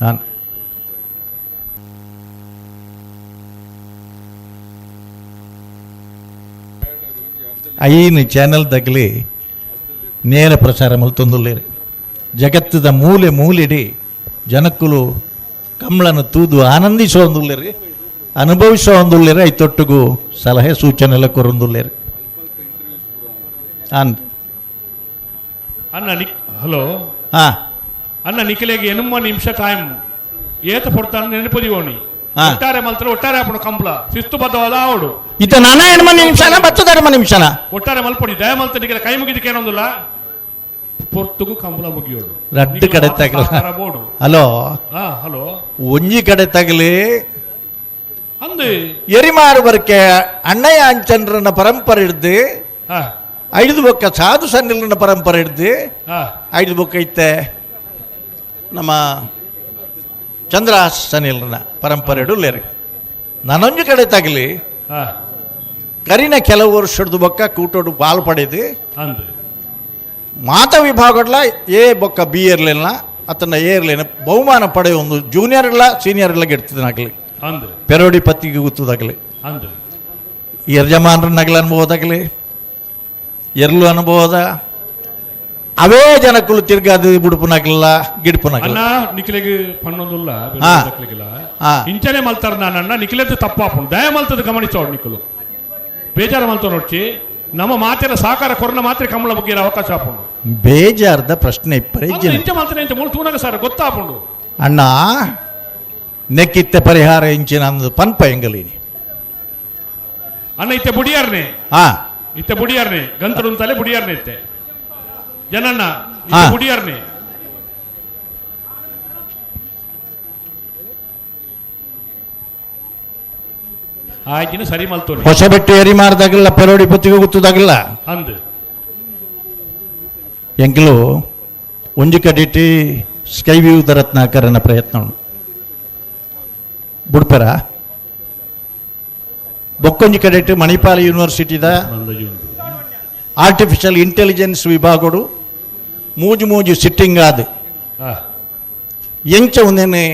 Speaker 9: ಹಾಂ ಐನು ಚಾನೆಲ್ ತಗಲಿ ನೇರ ಪ್ರಸಾರ ಮಲ್ತೊಂದುಲ್ಲೇರು ಜಗತ್ತದ ಮೂಲೆ ಮೂಲೆಡಿ ಜನಕ್ಕುಲು ಕಂಬಳನ್ನು ತೂದು ಆನಂದಿಸೋ ಒಂದುಲ್ಲೇರು ಅನುಭವಿಸೋ ಒಂದುಲ್ಲೇರು ಐತೊಟ್ಟಿಗೂ ಸಲಹೆ ಸೂಚನೆ ಎಲ್ಲ ಕೊರೊಂದುಲ್ಲೇರು ಅಂದ್
Speaker 12: ಅನ್ನ ಹಲೋ
Speaker 9: ಹಾ
Speaker 12: ಅನ್ನ ನಿಖಿಲೆಗೆ ಎನ್ನುವ ನಿಮಿಷ ಟೈಮ್ ಏತ ಪಡ್ತಾನೆ ನೆನಪುದಿಗೋಣಿ
Speaker 9: ಹಾ.
Speaker 12: ಒಟ್ಟಾರೆ ಮಲ್ತಾರೆ ಒಟ್ಟಾರೆ ಹಾಪಣ ಕಂಬಳ ಶಿಸ್ತುಬದ್ಧವಾದ ಆವಡು
Speaker 9: ಇತ ನಾನ ಎನ್ಮ ನಿಮಿಷನ ಬತ್ತದರ್ಮ ನಿಮಿಷನ
Speaker 12: ಒಟ್ಟಾರೆ ಮಲ್ಪಡಿ ದಯ ಮಲ್ತ ನಿಖಿಲ ಕೈ ಮುಗಿದಕ್ಕೆ ಏನೊಂದಿಲ್ಲ ಪೊರ್ತುಗು ಕಂಬಳ ಮುಗಿಯೋಡು
Speaker 9: ರಡ್ಡು ಕಡೆ ತಗಲ
Speaker 12: ಬೋಡು
Speaker 9: ಹಲೋ
Speaker 12: ಹಾ ಹಲೋ
Speaker 9: ಒಂಜಿ ಕಡೆ ತಗಲಿ
Speaker 12: ಅಂದು
Speaker 9: ಎರಿಮಾರು ಬರ್ಕೆ ಅಣ್ಣಯ್ಯ ಅಂಚನ್ರನ್ನ ಪರಂಪರೆ ಹಿಡ್ದು
Speaker 12: ಹಾ
Speaker 9: ಐದು ಬೊಕ್ಕ ಸಾಧು ಸನ್ನಿಲನ ಪರಂಪರೆ ಹಿಡ್ದು
Speaker 12: ಹಾ
Speaker 9: ಐದು ಬೊಕ್ಕ ಐತೆ ನಮ್ಮ ಚಂದ್ರಹಾಸ ಸನ್ನಿಲನ ಪರಂಪರೆ ಹಿಡುಲ್ಲೇರಿ ನಾನೊಂದು ಕಡೆ ತಗಲಿ
Speaker 12: ಹಾ
Speaker 9: ಕರಿನ ಕೆಲವು ವರ್ಷದ ಬೊಕ್ಕ ಕೂಟೋಡು ಪಾಲು ಪಡೆದು
Speaker 12: ಅಂದು
Speaker 9: ಮಾತ ವಿಭಾಗಡ್ಲ ಏ ಬೊಕ್ಕ ಬಿ ಇರ್ಲಿಲ್ಲ ಅತನ ಏ ಇರ್ಲಿಲ್ಲ ಬಹುಮಾನ ಪಡೆಯ ಒಂದು ಜೂನಿಯರ್ ಇಲ್ಲ ಸೀನಿಯರ್ ಇಲ್ಲ ಗೆಡ್ತಿದ್ದಾಗಲಿ
Speaker 12: ಅಂದು
Speaker 9: ಪೆರೋಡಿ ಪತ್ತಿಗೆ ಗೊತ್ತದಾಗಲಿ
Speaker 12: ಅಂದು
Speaker 9: ಯಜಮಾನ್ರ ನಗಲ ಅನುಭವದಾಗಲಿ ಎರ್ಲು ಅನುಭವದ ಅವೇ ಜನಕ್ಕಳು ತಿರ್ಗಾದ ಬುಡುಪುನಾಗಲಿಲ್ಲ ಗಿಡುಪುನಾಗಲ್ಲ
Speaker 12: ಅನ್ನ ನಿಖಿಲೆಗೆ ಪಣ್ಣೊಂದುಲ್ಲ
Speaker 9: ಹಾ. ಹಾ.
Speaker 12: ಇಂಚನೆ ಮಲ್ತಾರ ನಾನನ್ನ ನಿಖಿಲೆದ್ದು ತಪ್ಪಾಪುಂಡು ದಯ ಮಲ್ತದ ಗಮನಿಸೋಡು ನಿಖಲು ಬೇಜಾರು ಮಲ್ತ ನೋಡ್ಚಿ ನಮ್ಮ ಮಾತೆಲ್ಲ ಸಾಕಾರ ಕೊರೋನಾ ಮಾತ್ರ ಕಮಲ ಬಗ್ಗೆ ಅವಕಾಶ ಆಪುಂಡು
Speaker 9: ಬೇಜಾರ್ದ ಪ್ರಶ್ನೆ ಇಪ್ಪರೇ ಜನ
Speaker 12: ಇಂಚ ಮಾತ್ರ ಇಂಚ ಮೂಲ ತೂನಗ ಸರ್ ಗೊತ್ತಾಪುಂಡು
Speaker 9: ಅಣ್ಣ ನೆಕ್ಕಿತ್ತೆ ಪರಿಹಾರ ಇಂಚಿನ ಅಂದು ಪನ್ಪ ಎಂಗಲೀನಿ
Speaker 12: ಅನ್ನ ಇತ್ತೆ ಬುಡಿಯಾರ್ನೆ
Speaker 9: ಹಾ
Speaker 12: ಇತ್ತೆ ಬುಡಿಯಾರ್ನೆ ಗಂತಡು ಅಂತಲೇ ಬುಡಿಯಾರ್ನೆ ಇತ್ತೆ ಜನಣ್ಣ
Speaker 9: ಹಾ.
Speaker 12: ಇತ್ತೆ ಬುಡಿಯಾರ್ನೆ ಆಯ್ತಿನ ಸರಿ ಮಲ್ತೋನಿ
Speaker 9: ಹೊಸ ಬೆಟ್ಟು ಎರಿ ಮಾರದಾಗಲ್ಲ ಪೆರೋಡಿ ಪತ್ತಿಗೆ ಗೊತ್ತದಾಗಲ್ಲ
Speaker 12: ಅಂದು
Speaker 9: ಎಂಕಲು ಒಂಜಿ ಕಡಿಟಿ ಸ್ಕೈ ವ್ಯೂ ರತ್ನಾಕರನ ಪ್ರಯತ್ನ ಉಂಟು ಬುಡ್ಪೆರ ಬೊಕ್ಕೊಂಜಿ ಕಡೆಟ್ ಮಣಿಪಾಲ ಯೂನಿವರ್ಸಿಟಿದ ಆರ್ಟಿಫಿಷಿಯಲ್ ಇಂಟೆಲಿಜೆನ್ಸ್ ವಿಭಾಗಡು ಮೂಜು ಸಿಟ್ಟಿಂಗ್ ಆದ
Speaker 12: ಹಾ
Speaker 9: ಎಂಚ ಒಂದೇನೆ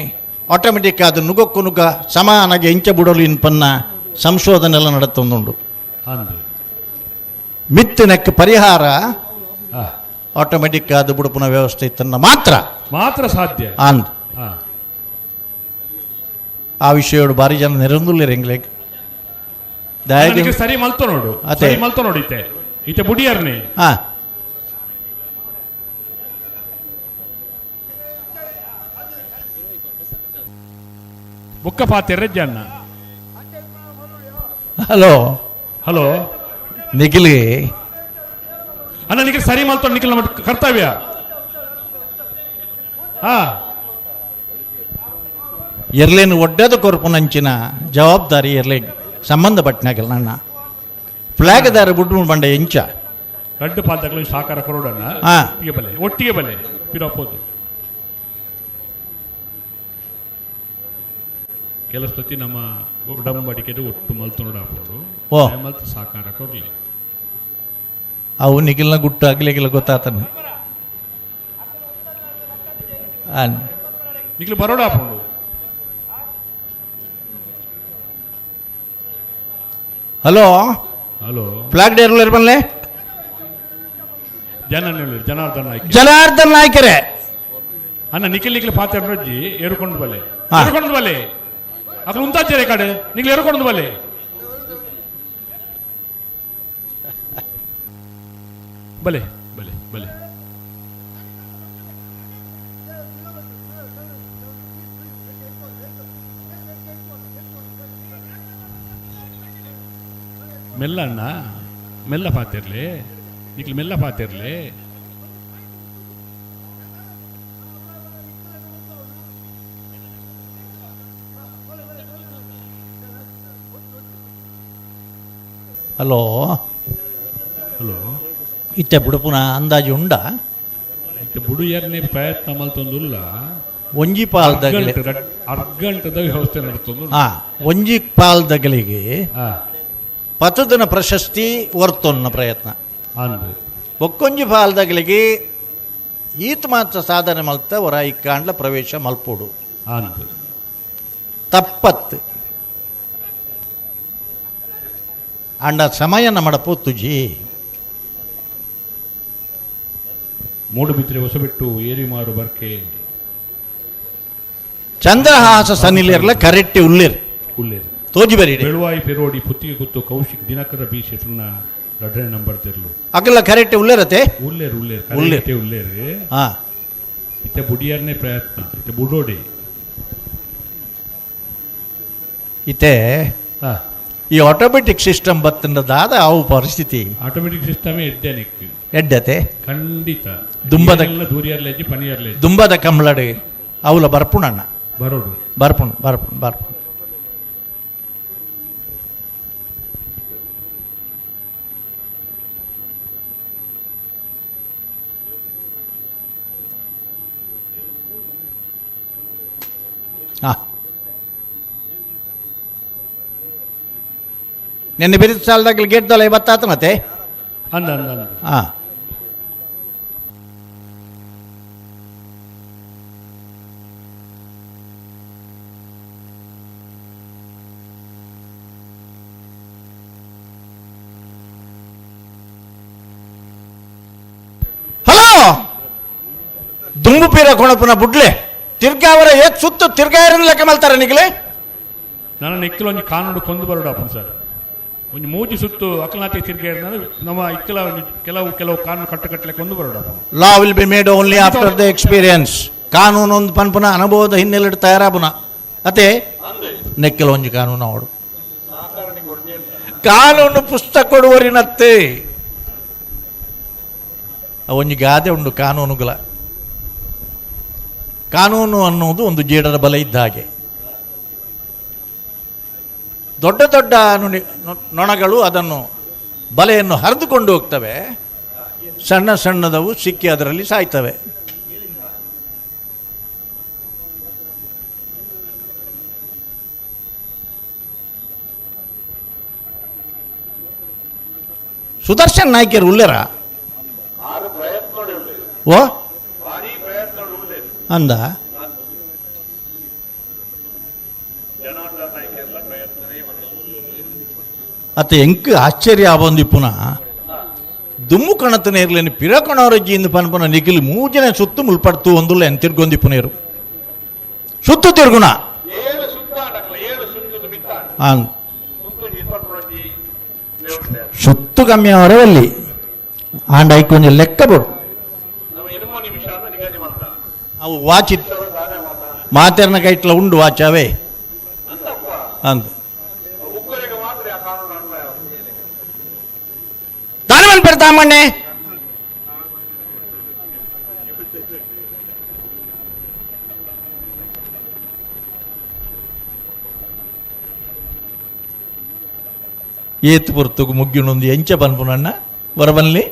Speaker 9: ಆಟೋಮೆಟಿಕ್ ಆದ ನುಗ್ಗಕ್ಕು ನುಗ್ಗ ಸಮಾನಾಗಿ ಎಂಚ ಬುಡಲು ಇನ್ಪನ್ನ ಸಂಶೋಧನೆ ಎಲ್ಲ ನಡತ್ತೊಂದುಂಡು
Speaker 12: ಅಂದು
Speaker 9: ಮಿತ್ತಿನಕ್ಕೆ ಪರಿಹಾರ
Speaker 12: ಹಾ
Speaker 9: ಆಟೋಮೆಟಿಕ್ ಆದ ಬುಡುಪುನ ವ್ಯವಸ್ಥೆ ಇತ್ತನ್ನ ಮಾತ್ರ
Speaker 12: ಸಾಧ್ಯ
Speaker 9: ಅಂದ್
Speaker 12: ಹಾ
Speaker 9: ಆ ವಿಷಯೋಡು ಭಾರಿ ಜನ ನೆರೆಂದುಲ್ಲೇರು ಎಂಗ್ಲೆಗ್
Speaker 12: ನನಗೆ ಸರಿ ಮಲ್ತು ನೋಡು
Speaker 9: ಅದೇ.
Speaker 12: ಸರಿ ಮಲ್ತು ನೋಡು ಇತ್ತೆ ಬುಡಿಯಾರ್ನೆ
Speaker 9: ಹಾ
Speaker 12: ಬುಕ್ಕ ಪಾತೆರ್ರೆ ಜನ್ನ
Speaker 9: ಹಲೋ
Speaker 12: ಹಲೋ
Speaker 9: ನಿಖಿಲ್ಗೆ
Speaker 12: ಅಣ್ಣ ನಿಖಿಲ್ ಸರಿ ಮಲ್ತು ನಿಖಿಲ್ ನಮ್ಮ ಕರ್ತವ್ಯ ಹಾ
Speaker 9: ಎರ್ಲೇನು ಒಡ್ಡದ ಕೊರ್ಪುನಂಚಿನ ಜವಾಬ್ದಾರಿ ಎರ್ಲೇಗ್ ಸಂಬಂಧಪಟ್ಟನಾಗಲ್ಲ ನನ್ನ ಫ್ಲಾಗ್ದಾರ ಬುಡ್ಡು ಬಂಡ ಎಂಚ
Speaker 12: ರಡ್ಡು ಪಾದಗಳು ಸಾಕಾರ ಕೊರೋಡನ್ನ
Speaker 9: ಹಾ.
Speaker 12: ಒಟ್ಟಿಗೆ ಬಲೆ ಪಿರಪ್ಪೋದು ಕೆಲಸತಿ ನಮ್ಮ ಉಡಂಬಡಿಕೆದು ಒಟ್ಟು ಮಲ್ತು ನೋಡಾಪೋಡು
Speaker 9: ಓ.
Speaker 12: ಮಲ್ತು ಸಾಕಾರ ಕೊಡ್ಲಿ
Speaker 9: ಅವು ನಿಖಿಲ್ನ ಗುಟ್ಟು ಆಗ್ಲಿಕ್ಕಿಲ್ಲ ಗೊತ್ತಾತನ
Speaker 12: ನಿಖಿಲ್ ಬರೋಡಾಪೋಡು
Speaker 9: ಹಲೋ
Speaker 12: ಹಲೋ
Speaker 9: ಫ್ಲಾಗ್ ಡೇರ್ಲು ಇರ್ಬಲ್ಲೆ
Speaker 12: ಜನಾರ್ದನ್ ನಾಯ್ಕ
Speaker 9: ಜನಾರ್ದನ್ ನಾಯ್ಕರೇ
Speaker 12: ಅನ್ನ ನಿಖಿಲ್ ಪಾತ್ರ ರಜ್ಜಿ ಏರ್ಕೊಂಡು ಬಲೆ
Speaker 9: ಹಾ.
Speaker 12: ಏರ್ಕೊಂಡು ಬಲೆ ಅక్కడ ಉಂತಾಚೆ ಕಡೆ ನಿಖಿಲ್ ಏರ್ಕೊಂಡು ಬಲೆ ಬಲೆ ಬಲೆ ಬಲೆ ಮೆಲ್ಲ ಅಣ್ಣ ಮೆಲ್ಲ ಪಾತಿರ್ಲಿ ನಿಖಿಲ್ ಮೆಲ್ಲ ಪಾತಿರ್ಲಿ
Speaker 9: ಹಲೋ
Speaker 12: ಹಲೋ
Speaker 9: ಇತ್ತೆ ಬುಡುಪುನ ಅಂದಾಜು ಉಂಡ
Speaker 12: ಬುಡು ಎರಡನೇ ಪ್ರಯತ್ನ ಮಲ್ತೊಂದುಲ್ಲ
Speaker 9: ಒಂಜಿ ಪಾಲ್ದಗಲಿ
Speaker 12: ಅರ್ಗಂಟದ ವ್ಯವಸ್ಥೆ ನಡ್ತೊಂದು
Speaker 9: ಹಾ ಒಂಜಿ ಪಾಲ್ದಗಲಿಗೆ
Speaker 12: ಹಾ
Speaker 9: ಪತದನ ಪ್ರಶಸ್ತಿ ವರ್ತೊನ್ನ ಪ್ರಯತ್ನ
Speaker 12: ಅಂದು
Speaker 9: ಒಕ್ಕೊಂಜಿ ಪಾಲ್ದಗಲಿಗೆ ಈತ ಮಾತ್ರ ಸಾಧನೆ ಮಲ್ತ ಹೊರ ಇಕ್ಕಾಂಡ್ಲ ಪ್ರವೇಶ ಮಲ್ಪೋಡು
Speaker 12: ಅಂದು
Speaker 9: ತಪ್ಪತ್ತು ಅಂಡ ಸಮಯ ನಮ್ಮಡ ಪೋತುಜಿ
Speaker 12: ಮೂಡುಬಿದ್ರೆ ಹೊಸಬಿಟ್ಟು ಏರಿ ಮಾರು ಬರ್ಕೆ
Speaker 9: ಚಂದ್ರಹಾಸ ಸನಿಲಿರ್ಲ ಕರೆಕ್ಟಿ ಉಳ್ಳಿರ್
Speaker 12: ಉಳ್ಳೇರು
Speaker 9: ತೋಜಿ ಬರೀ
Speaker 12: ಬೆಳುವಾಯಿ ಪೆರೋಡಿ ಪುತ್ತಿಗೆ ಗುತ್ತು ಕೌಶಿಕ್ ದಿನಕರ ಬಿ ಶೆಟ್ರನ್ನ ರಡ್ಡೆ ನಂಬರ್ ತೆರ್ಲು
Speaker 9: ಅಗಲ ಕರೆಕ್ಟ್ ಉಳ್ಳೇರತೆ
Speaker 12: ಉಳ್ಳೇರು ಉಳ್ಳೇರು
Speaker 9: ಉಳ್ಳೇರು.
Speaker 12: ಕರೆಕ್ಟೇ ಉಳ್ಳೇರು
Speaker 9: ಹಾಂ
Speaker 12: ಇತ್ತೆ ಬುಡಿಯರ್ನೇ ಪ್ರಯತ್ನ ಇತ್ತೆ ಬುಡೋಡಿ
Speaker 9: ಇತ್ತೆ
Speaker 12: ಹಾಂ
Speaker 9: ಈ ಆಟೋಮೆಟಿಕ್ ಸಿಸ್ಟಮ್ ಬತ್ತಂಡದಾದ ಅವು ಪರಿಸ್ಥಿತಿ
Speaker 12: ಆಟೋಮೆಟಿಕ್ ಸಿಸ್ಟಮೇ ಎಡ್ಡೆ ನಿಕ್ಕು
Speaker 9: ಎಡ್ಡತೆ
Speaker 12: ಖಂಡಿತ
Speaker 9: ದುಂಬದ
Speaker 12: ದೂರಿಯರ್ಲೆಜ್ಜಿ ಪನಿಯರ್ಲೆಜ್ಜಿ
Speaker 9: ದುಂಬದ ಕಂಬಳಡೆ ಅವಲ ಬರ್ಪುಣಣ್ಣ
Speaker 12: ಬರೋಡು
Speaker 9: ಬರ್ಪುಣ್ ಬರ್ಪುಣ್ ಬರ್ಪುಣ್ ಹಾಂ ನಿನ್ನೆ ಬೆರೀತ ಸಾಲದಾಗಲಿ ಗೇಟ್ದಲ್ಲ ಇವತ್ತಾತ ಮತ್ತೆ
Speaker 12: ಅಂದ ಅಂದ ಅಂದ
Speaker 9: ಹಾಂ ಹಲೋ ದುಂಬು ಪೀರ ಕೊಣಪುನ ಬುಡ್ಲೆ ತಿರ್ಗಾ ಅವರ ಏಕ್ ಸುತ್ತು ತಿರ್ಗಾ ಲೆಕ್ಕ ಮಲ್ತಾರೆ ನಿಗ್ಲೆ
Speaker 12: ನನ್ನ ನಿಕ್ಕಲು ಒಂದು ಕಾನೂನು ಕೊಂದು ಬರೋಡು ಅಪ್ಪನ ಸರ್ ಒಂದು ಮೂಜಿ ಸುತ್ತು ಅಕಲ್ನಾತಿ ತಿರ್ಗಿ ನಮ್ಮ ಇಕ್ಕಲ ಕೆಲವು ಕಾನೂನು ಕಟ್ಟುಕಟ್ಟಲೆ ಕೊಂದು ಬರೋಡು ಅಪ್ಪ
Speaker 9: law will be made only after the experience ಕಾನೂನು ಒಂದು ಪನ್ಪುನ ಅನುಭವದ ಹಿನ್ನೆಲೆ ತಯಾರಾಪುನ ಅತೆ ನೆಕ್ಕಲ ಒಂಜಿ ಕಾನೂನು ಅವಡು ಕಾನೂನು ಪುಸ್ತಕ ಕೊಡುವರಿನತ್ತೆ ಒಂಜಿ ಗಾದೆ ಉಂಡು ಕಾನೂನುಗಳ ಕಾನೂನು ಅನ್ನುವುದು ಒಂದು ಜೇಡರ ಬಲ ಇದ್ದ ಹಾಗೆ ದೊಡ್ಡ ದೊಡ್ಡ ನೊಣಗಳು ಅದನ್ನು ಬಲೆಯನ್ನು ಹರಿದುಕೊಂಡು ಹೋಗ್ತವೆ, ಸಣ್ಣ ಸಣ್ಣದವು ಸಿಕ್ಕಿ ಅದರಲ್ಲಿ ಸಾಯ್ತವೆ. ಸುದರ್ಶನ್ ನಾಯ್ಕರು ಉಳ್ಳೇರ ಓ ಅಂದ ಅತ್ತ ಎಂಕ್ ಆಶ್ಚರ್ಯ ಆಬಂದಿ ಪುನಃ ದುಮ್ಮು ಕಣತನ ಇರ್ಲೇನು ಪಿರಕಣವರಜ್ಜಿಯಿಂದ ಪನ್ಪುನ ನಿಖಿಲ್ ಮೂಜನೆ ಸುತ್ತು ಮುಲ್ಪಡ್ತು ಒಂದುಲ್ಲ ಎಂತಿರ್ಗೊಂದಿ ಪುನೇರು ಸುತ್ತು ತಿರ್ಗುಣ ಸುತ್ತು ಕಮ್ಮಿ ಅವರಲ್ಲಿ ಆಂಡ ಕೊಂಚ ಲೆಕ್ಕ ಬಿಡು ಅವು ವಾಚಿ ಮಾತೆರ್ನ ಕೈಟ್ಲ ಉಂಡು ವಾಚ್ ಅವೇ ಅಂದ ದಾನವನ್ ಪೆಡ್ತಾಮಣ್ಣೆ ಏತ್ ಪುರ್ತುಗು ಮುಗ್ಗಿನೊಂದು ಎಂಚ ಪನ್ಪುನಣ್ಣ ಬರಬನ್ಲಿ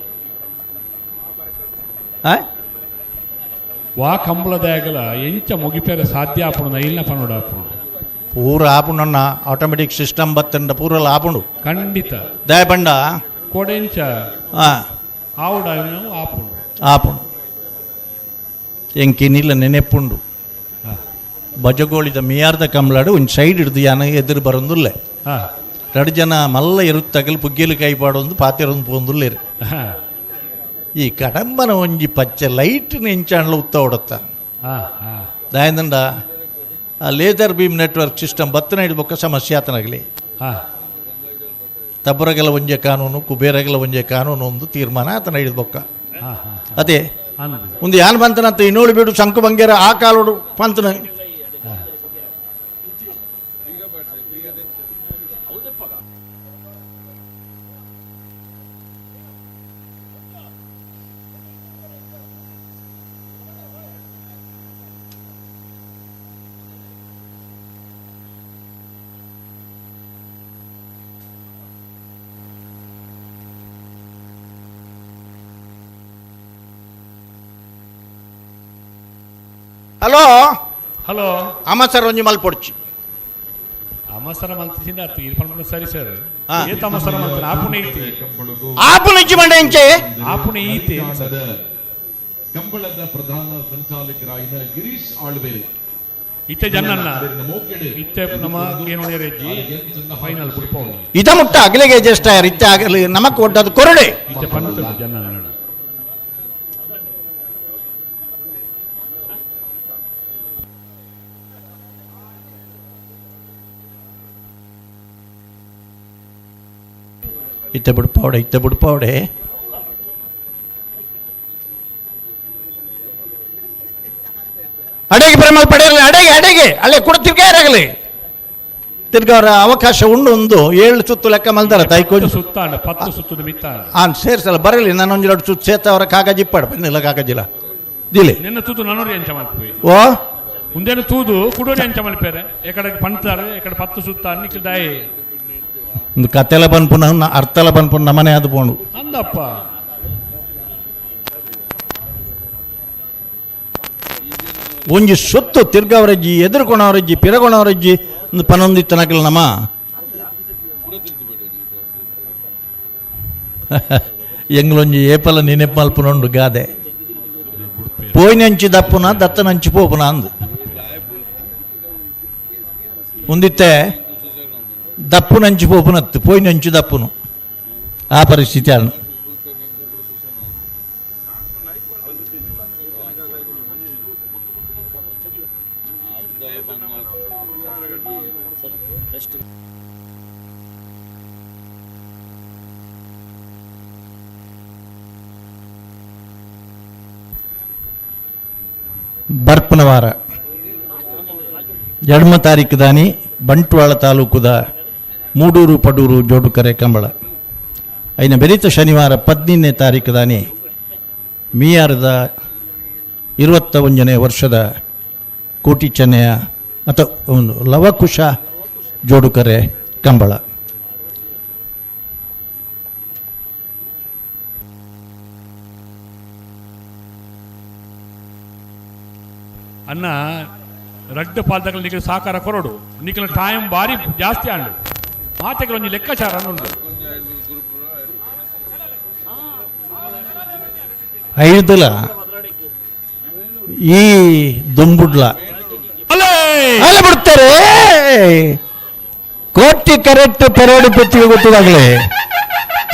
Speaker 12: ವಾ ಕಂಬಳದಾಗಲ ಎಂಚ ಮುಗಿಪೇರ ಸಾಧ್ಯ ಆಪುಣ ಇಲ್ಲ ಪನ್ನೋಡು ಆಪುಣ
Speaker 9: ಪೂರ ಆಪುಣಣ್ಣ ಆಟೋಮೆಟಿಕ್ ಸಿಸ್ಟಮ್ ಬತ್ತಂಡ ಪೂರಲ್ಲ ಆಪುಂಡು
Speaker 12: ಖಂಡಿತ
Speaker 9: ದಯಪಂಡ
Speaker 12: ಕೊಡೆಂಚ ಆವುಡ ಆಪುಂಡು
Speaker 9: ಆಪುಂಡು ಎಂಕಿನಿಲ್ಲ ನೆನೆಪುಂಡು ಬಜಗೋಳಿದ ಮಿಯಾರ್ದ ಕಂಬಳಾಡು ಒಂದು ಸೈಡ್ ಹಿಡ್ದು ಯಾನ ಎದುರು ಬರೋದಿಲ್ಲ ಎರಡು ಜನ ಮಲ್ಲ ಇರುತ್ತಗಲು ಪುಗ್ಗೆಲು ಕೈಪಾಡೊಂದು ಪಾತಿರೊಂದು ಪೋಂದುಲ್ಲೇರು ಈ ಕಡಂಬನ ಒಂಜಿ ಪಚ್ಚೆ ಲೈಟ್ ನೆಂಚಾಣ್ಲ ಉತ್ತ ಹೊಡತ್ತ ದಾಯಂದಂಡ ಆ ಲೇಸರ್ ಬೀಮ್ ನೆಟ್ವರ್ಕ್ ಸಿಸ್ಟಮ್ ಬತ್ತನ ಹಿಡ್ಬೇಕ ಸಮಸ್ಯೆ ಆತನಾಗಲಿ ತಬ್ಬರಗೆಲ್ಲ ಒಂಜೆ ಕಾನೂನು ಕುಬೇರಗೆಲ್ಲ ಒಂಜೆ ಕಾನೂನು ಒಂದು ತೀರ್ಮಾನ ಆತನ ಹಿಡಿದ್ಬೊಕ್ಕ ಅದೇ ಒಂದು ಯಾನ್ ಬಂತನಂತ ಇನ್ನೋಳು ಬಿಡು ಶಂಕು ಬಂಗೇರ ಆ ಕಾಲೋಡು ಪಂತನ ಹಲೋ
Speaker 12: ಹಲೋ
Speaker 9: ಅಮ್ಮ ಸರ್ ಒಂಜಿ ಮಲ್ಪೊಡ್ಚಿ
Speaker 12: ಅಮಸರ ಮಂತ್ರಿಸಿಂದ ಆತು ಇರ್ಪಣ್ಣ ಸರಿ ಸರ್ ಏತ ಅಮಸರ ಮಂತ್ರ ಆಪುಣ ಐತಿ
Speaker 9: ಆಪುಣ ಇಚ್ಚಿ ಮಂಡ ಎಂಚೆ
Speaker 12: ಆಪುಣ ಐತಿ
Speaker 13: ಕಂಬಳದ ಪ್ರಧಾನ ಸಂಚಾಲಕರಾದ ಗಿರೀಶ್ ಆಳ್ವೇಲ್
Speaker 12: ಇತ್ತೆ ಜನನ್ನ ಇತ್ತೆ ನಮ್ಮ ಕೇನೋಳೆರೆಜ್ಜಿ ಫೈನಲ್ ಬಿಡ್ಪೋನು
Speaker 9: ಇದ ಮುಟ್ಟ ಅಗಲಿಗೆ ಜಸ್ಟ್ ಇತ್ತೆ ಆಗಲಿ ನಮಕ್ ಒಡ್ಡದು ಕೊರಡೆ
Speaker 12: ಇತ್ತೆ ಪಂತ ಜನನ್ನ
Speaker 9: ಇತ್ತೆ ಬಿಡ್ಪಾವಡೆ ಅಡೆಗೆ ಪ್ರೇಮ ಪಡೆಯಲಿ ಅಡೆಗೆ ಅಲ್ಲೇ ಕೂಡ ತಿರ್ಗಾರಾಗಲಿ ತಿರ್ಗ ಅವರ ಅವಕಾಶ ಉಂಡು ಒಂದು 7 ಸುತ್ತು ಲೆಕ್ಕ ಮಲ್ದಾರ ತೈಕೋಜು
Speaker 12: ಸುತ್ತ 10 ಸುತ್ತದ ಮಿತ್ತ
Speaker 9: ಸೇರ್ಸಲ್ಲ ಬರಲಿ ನಾನು ಒಂಜಿ 2 ಸುತ್ತು ಸೇತ ಅವರ ಕಾಗಜಿ ಇಪ್ಪಾಡು ಬಂದಿಲ್ಲ ಕಾಗಜಿಲ್ಲ ದಿಲೆ
Speaker 12: ನಿನ್ನ ತೂದು ನನೂರಿ ಅಂಚ ಮಲ್ಪಿ
Speaker 9: ಓ
Speaker 12: ಮುಂದೇನು ತೂದು ಕುಡೋರಿ ಅಂಚ ಮಲ್ಪೇರೆ ಎಕಡೆ ಪಂತಾರೆ ಎಕಡೆ 10 ಸುತ್ತ ಅನ್ನಿಕ್ಕೆ ದಾಯಿ
Speaker 9: ಒಂದು ಕತೆಲ ಬಂದ್ಪುನ ಅರ್ಥಲ ಬಂದ್ಪುನ ನಮನೆ ಅದು ಪೋಣು
Speaker 12: ಅಂದಪ್ಪ
Speaker 9: ಒಂಜಿ ಸೊತ್ತು ತಿರ್ಗವರಜ್ಜಿ ಎದುರುಕೊಣವರಜ್ಜಿ ಪಿರಗೊಣವರಜ್ಜಿ ಒಂದು ಪನೊಂದಿತ್ತು ನಕಲ್ ನಮ್ಮ ಎಂಗ್ಲೊಂಜಿ ಏಪಲ ನೆನೆಪು ಮಲ್ಪುನೊಂಡು ಗಾದೆ ಪೋಯ್ನಂಚಿ ದಪ್ಪುನ ದತ್ತನಂಚಿ ಪೋಪುನ ಅಂದು ಒಂದಿತ್ತೆ ದಪ್ಪುನಂಚಿ ಪೋಪುನತ್ತು ಪೋಯ್ನಂಚಿ ದಪ್ಪುನು ಆ ಪರಿಸ್ಥಿತಿ ಅಣ್ಣ ಬರ್ಪನ ವಾರ 2 ತಾರೀಕು ದಾನಿ ಬಂಟ್ವಾಳ ತಾಲೂಕುದ ಮೂಡೂರು ಪಡೂರು ಜೋಡುಕರೆ ಕಂಬಳ ಐನ ಬೆರೀತ ಶನಿವಾರ 15ನೇ ತಾರೀಕು ದಾನಿ ಮೀಯಾರದ 21ನೇ ವರ್ಷದ ಕೋಟಿ ಚೆನ್ನೆಯ ಅಥವಾ ಒಂದು ಲವಕುಶ ಜೋಡುಕರೆ ಕಂಬಳ
Speaker 12: ಅನ್ನ ರಡ್ಡು ಪಾಲ್ದಗಳು ನಿಖಿಲ ಸಾಕಾರ ಕೊರಡು ನಿಖಿಲ ಟೈಮ್ ಬಾರಿ ಜಾಸ್ತಿ ಆಂಡು ಮಾತೆಗಳ ಒಂದು ಲೆಕ್ಕಾಚಾರ ಉಂಟು
Speaker 9: 5 ಈ ದುಂಬುಡ್ಲ ಅಲ್ಲ ಬಿಡ್ತಾರೆ ಕೋಟಿ ಕರೆಕ್ಟ್ ಪೆರೋಡಿ ಪೆತ್ತಿಗೆ ಗೊತ್ತದಾಗಲೇ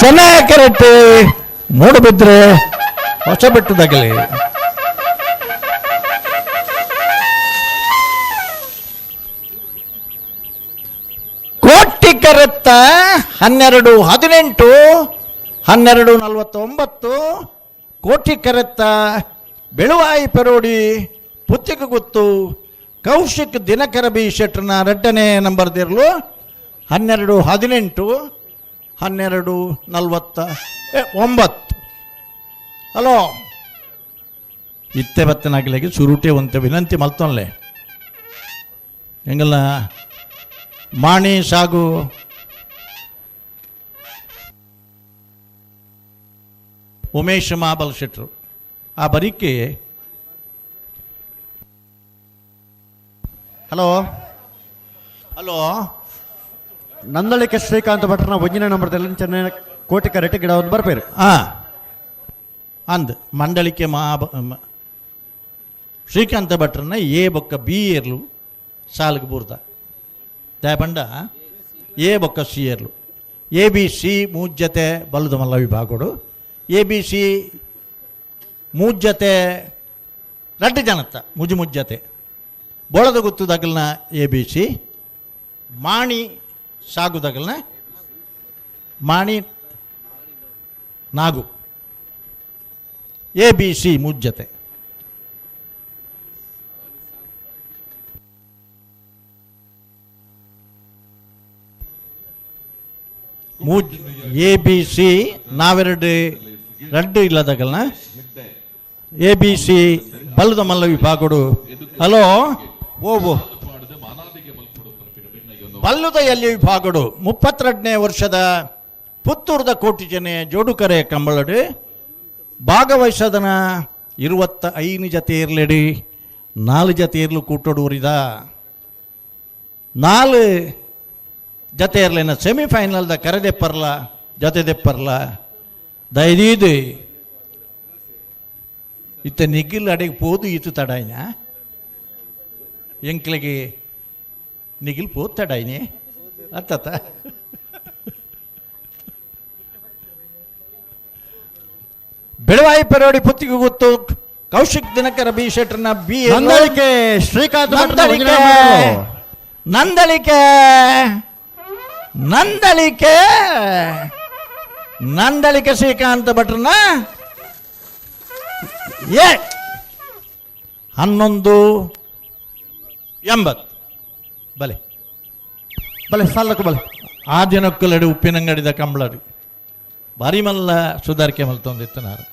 Speaker 9: ಚೆನ್ನಾಗಿ ಕರೆಕ್ಟ್ ಮೂಡಬಿದ್ರೆ ಹೊಸ ಬೆಟ್ಟದಾಗಲೇ ಕೋಟಿ ಕರೆತ್ತ 12-18 12-49 ಕೋಟಿ ಕರೆತ್ತ ಬೆಳುವಾಯಿ ಪೆರೋಡಿ ಪುತ್ತಿಗೆ ಗೊತ್ತು ಕೌಶಿಕ್ ದಿನಕರ ಬಿ ಶೆಟ್ರನ 2ನೇ ನಂಬರ್ದಿರಲು 12-18 12-49 ಹಲೋ ಇತ್ತೆ ಬತ್ತನಾಗಲಿಗೆ ಸುರುಟೆ ಒಂತೆ ವಿನಂತಿ ಮಲ್ತೊನ್ಲೆ ಹೆಂಗಲ್ಲ ಮಾಣಿ ಸಾಗು ಉಮೇಶ್ ಮಹಾಬಲ್ ಶೆಟ್ರು ಆ ಬರೀಕೆ
Speaker 11: ಹಲೋ ನಂದಳಿಕೆ ಶ್ರೀಕಾಂತ್ ಭಟ್ರನ 1ನೇ ನಂಬರ್ದಲ್ಲಿ ಚೆನ್ನೈ ಕೋಟಿ ಕರೆಕ್ಟ್ ಗಿಡ ಒಂದು ಬರ್ಪೇರು
Speaker 9: ಅಂದ್ ಮಂಡಳಿಕೆ ಶ್ರೀಕಾಂತ ಭಟ್ರನ್ನ ಎ ಬೊಕ್ಕ ಬಿ ಏರ್ಲು ಸಾಲಿಗೆ ಬೂರ್ದ ದಯಪಂಡ ಎ ಬೊಕ್ಕ ಸಿ ಏರ್ಲು ABC ಮೂಜ್ಜತೆ ಬಲ್ಲದ ಮಲ್ಲ ವಿಭಾಗಡು ABC ಮೂಜ್ಜತೆ ರಡ್ಡು ಜನತ್ತ ಮುಜ್ಜತೆ ಬೋಳದ ಗುತ್ತು ದಗಲ್ನ ABC ಮಾಣಿ ಸಾಗು ದಗಲ್ನ ಮಾಣಿ ನಾಗು ABC ಮುಜ್ಜತೆ ABC ನಾವೆರಡು ರಡ್ಡು ಇಲ್ಲದಾಗಲ್ನ ABC ಬಲ್ಲದ ಮಲ್ಲ ವಿಭಾಗಡು ಹಲೋ ಓಬೋ ಬಲ್ಲುದ ಎಲ್ಲಿ ವಿಭಾಗಡು 32ನೇ ವರ್ಷದ ಪುತ್ತೂರದ ಕೋಟಿ ಜನ ಜೋಡುಕರೆ ಕಂಬಳಡು ಭಾಗವಹಿಸದನ 25 ಜತೆ ಇರ್ಲೆಡಿ 4 ಜತೆ ಇರ್ಲು ಕೂಟೋಡು ಊರಿದ 4 ಜತೆ ಇರಲಿನ ಸೆಮಿಫೈನಲ್ದ ಕರೆದೆಪ್ಪರ್ಲ ಜೊತೆ ದೆಪ್ಪರ್ಲ ದಯದೀದು ಇತ್ತ ನಿಗಿಲ್ ಅಡೆಗೆ ಪೋದು ಈತು ತಡಾಯ್ನ ಎಂಕ್ಲೆಗೆ ನಿಗಿಲ್ ಪೋದು ತಡಾಯ್ನೆ ಅತ್ತ ಬೆಳವಾಯಿ ಪೆರೋಡಿ ಪುತ್ತಿಗೆ ಗೊತ್ತು ಕೌಶಿಕ್ ದಿನಕರ ಬಿ ಶೆಟ್ರನ ಬಿ
Speaker 11: ನಂದಳಿಕೆ ಶ್ರೀಕಾಂತ್
Speaker 9: ನಂದಳಿಕೆ ನಂದಳಿಕೆ ಶ್ರೀಕಾಂತ ಭಟ್ರನ್ನ 1180 ಬಲೆ
Speaker 11: ಬಲೆ ಸಾಲಕ್ಕೆ ಬಲೆ
Speaker 9: ಆದಿನೊಕ್ಕಲಡಿ ಉಪ್ಪಿನಂಗಡಿದ ಕಂಬಳಡಿ ಬಾರಿ ಮಲ್ಲ ಸುಧಾರಿಕೆ ಮಲ್ತೊಂದಿತ್ತನಾರು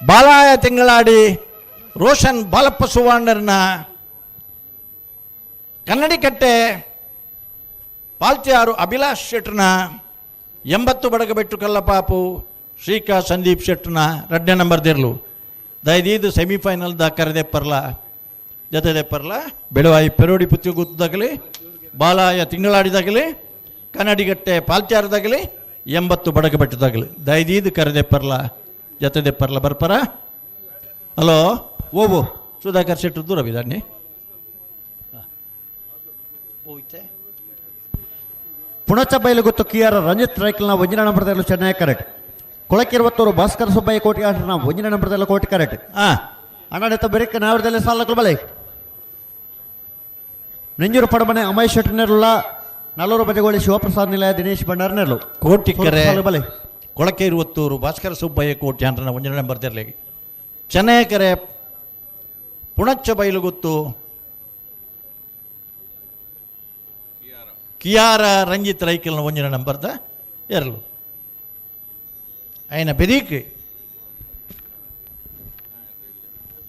Speaker 9: ಬಾಲಾಯ ತಿಂಗಳಾಡಿ ರೋಷನ್ ಬಾಲಪ್ಪ ಸುವರ್ಣರ್ನ ಕನ್ನಡಿ ಕಟ್ಟೆ ಪಾಲ್ತಿಯಾರು ಅಭಿಲಾಷ್ ಶೆಟ್ರನ 80 ಬಡಗಬೆಟ್ಟು ಕಲ್ಲಪಾಪು ಶ್ರೀಕಾ ಸಂದೀಪ್ ಶೆಟ್ರನ 2 ನಂಬರ್ ದಿರ್ಲು ದಯದೀದು ಸೆಮಿಫೈನಲ್ ದ ಕರೆದೆಪ್ಪರ್ಲ ಜೊತೆದೆಪ್ಪರ್ಲ ಬೆಳವಾಯಿ ಪೆರೋಡಿ ಪುತ್ತಿ ಗುತ್ತದಾಗಲಿ ಬಾಲಾಯ ತಿಂಗಳಾಡಿದಾಗಲಿ ಕನ್ನಡಿಗಟ್ಟೆ ಪಾಲ್ತ್ಯಾರದಾಗಲಿ 80 ಬಡಗಬೆಟ್ಟದಾಗಲಿ ದಯದೀದು ಕರೆದೆಪ್ಪರ್ಲ ಜೊತೆದೆಪ್ಪರ್ಲ ಬರ್ಪರ ಹಲೋ ಓಬೋ ಸುಧಾಕರ್ ಶೆಟ್ರು ದೂರ ಬಿದ್ದಾನೆ
Speaker 11: ಪುಣಚ ಬಯಲು ಗೊತ್ತು ಕಿಯಾರ ರಂಜಿತ್ ರೈಕಲ್ನ 1 ನಂಬರ್ದಲ್ಲೂ ಚೆನ್ನೈ ಕರೆಕ್ಟ್ ಕೊಳಕ್ಕೆ 20 ಭಾಸ್ಕರ ಸುಬ್ಬಯ್ಯ ಕೋಟಿ ಆಟನ 1 ನಂಬರ್ದಲ್ಲೂ ಕೋಟಿ ಕರೆಕ್ಟ್ ಅಣ್ಣಾಡಿತ ಬೆರಿಕ ನಾವರದಲ್ಲಿ ಸಾಲಕ್ಕಲು ಬಲೆ ನೆಂಜೂರು ಪಡಮನೆ ಅಮಯ್ ಶೆಟ್ಟಿನೆರುಳ್ಳ 4 ಬಜೆಗೋಳಿ ಶಿವಪ್ರಸಾದ್ ನಿಲಯ ದಿನೇಶ್ ಭಂಡಾರನೆರಳು
Speaker 9: ಕೋಟಿ ಕರೆ
Speaker 11: ಬಲೆ
Speaker 9: ಕೊಳಕೆ 20 ಭಾಸ್ಕರ ಸುಬ್ಬಯ್ಯ ಕೋಟಿ ಆಟನ 1 ನಂಬರ್ದಲ್ಲಿ ಚೆನ್ನೈ ಕರೆ ಪುಣಚ್ಚ ಬಯಲು ಗೊತ್ತು ಕಿಯಾರ ರಂಜಿತ್ ರೈಕಲ್ನ 1 ನಂಬರ್ದ ಎರಲು ఆయన ಬೆದೀಕ್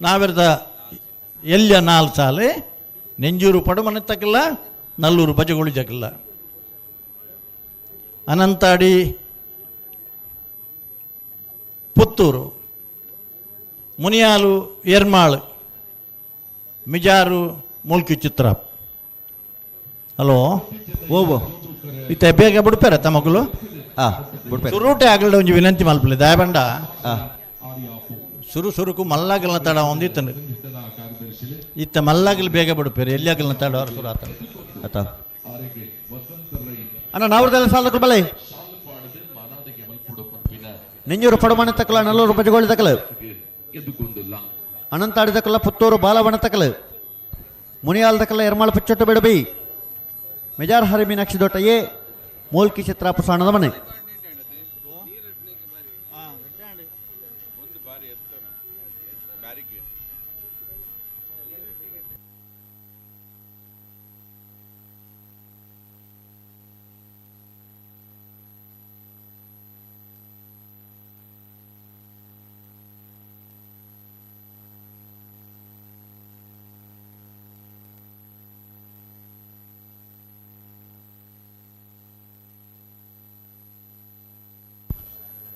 Speaker 9: ನಾವಿರದ ಎಲ್ಯ 4 ಸಾಲು ನೆಂಜೂರು ಪಡುಮನೆ ತಕ್ಕಲ್ಲ ನಲ್ಲೂರು ಬಜಗೊಳಿ ಜಗಲ್ಲ ಅನಂತಾಡಿ ಪುತ್ತೂರು ಮುನಿಯಾಲು ಎರ್ಮಾಳು ಮಿಜಾರು ಮುಲ್ಕಿ ಚಿತ್ರ ಹಲೋ
Speaker 11: ಓಬೋ
Speaker 9: ಇತ್ತೆ ಬೇಗ ಬಿಡ್ಪೇರ ತಮಗಲು
Speaker 11: ಬಿಡ್ಬೇಕು
Speaker 9: ಸುರುಟೆ ಆಗಲ್ದ ಒಂಜಿ ವಿನಂತಿ ಮಲ್ಪಲೆ ದಯಬಂಡ ಸುರುಕು ಮಲ್ಲಾಗಲ್ನ ತಡ ಒಂದಿತ್ತ ಇತ್ತ ಮಲ್ಲಾಗಲ್ ಬೇಗ ಬಿಡ್ಪೇರು ಎಲ್ಲಿಯಾಗಲ್ನ ತಡ ಅವ್ರ ಸುರು ಆತ
Speaker 11: ಅಣ್ಣ ನಾವ್ರದೆಲ್ಲ ಸಾಲಕ್ಕಲು ಬಲೆ ನೆಂಜೂರು ಪಡಮನೆ ತಕ್ಕಲ 4 ಬಜೆಗೋಳಿ ತಕ್ಕಲು ಅನಂತಾಡಿ ತಕ್ಕಲ ಪುತ್ತೂರು ಬಾಲವನ ತಕ್ಕಲು ಮುನಿಯಾಲ್ ತಕ್ಕಲ ಎರ್ಮಾಳು ಪುಚ್ಚೊಟ್ಟು ಬಿಡಬಿ ಮೆಜಾರ್ ಹರಿ ಮೀನಾಕ್ಷಿ ದೊಟ್ಟಯೇ ಮೋಲ್ಕಿ ಚಿತ್ರ ಪ್ರಸಾಣದ ಮನೆ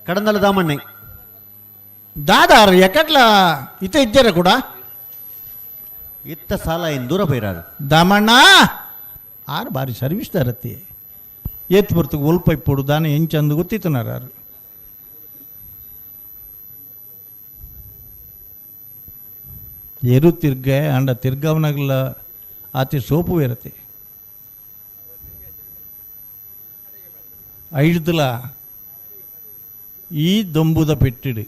Speaker 11: ಕಡಂದಲ ದಾಮಣ್ಣೆ
Speaker 9: ದಾದಾರು ಎಕ್ಕಟ್ಲ ಇತ್ತ ಇದ್ದೇರೆ ಕೂಡ
Speaker 11: ಇತ್ತ ಸಾಲ ಏನು ದೂರ ಬೈರಾರು
Speaker 9: ದಾಮಣ್ಣ ಆರು ಬಾರಿ ಸರ್ವಿಸ್ ತರತ್ತಿ ಏತ್ ಬರ್ತಕ್ಕೆ ಒಲ್ಪ ಇಪ್ಪಡು ದಾನ ಹೆಂಚಂದು ಗೊತ್ತಿತ್ತನಾರು ಎರು ತಿರ್ಗ ಅಂಡ ತಿರ್ಗವನಾಗಲ್ಲ ಆತಿ ಸೋಪು ಇರತ್ತೆ ಐಡ್ದಲ ಈ ದೊಂಬುದ ಪೆಟ್ಟಿಡು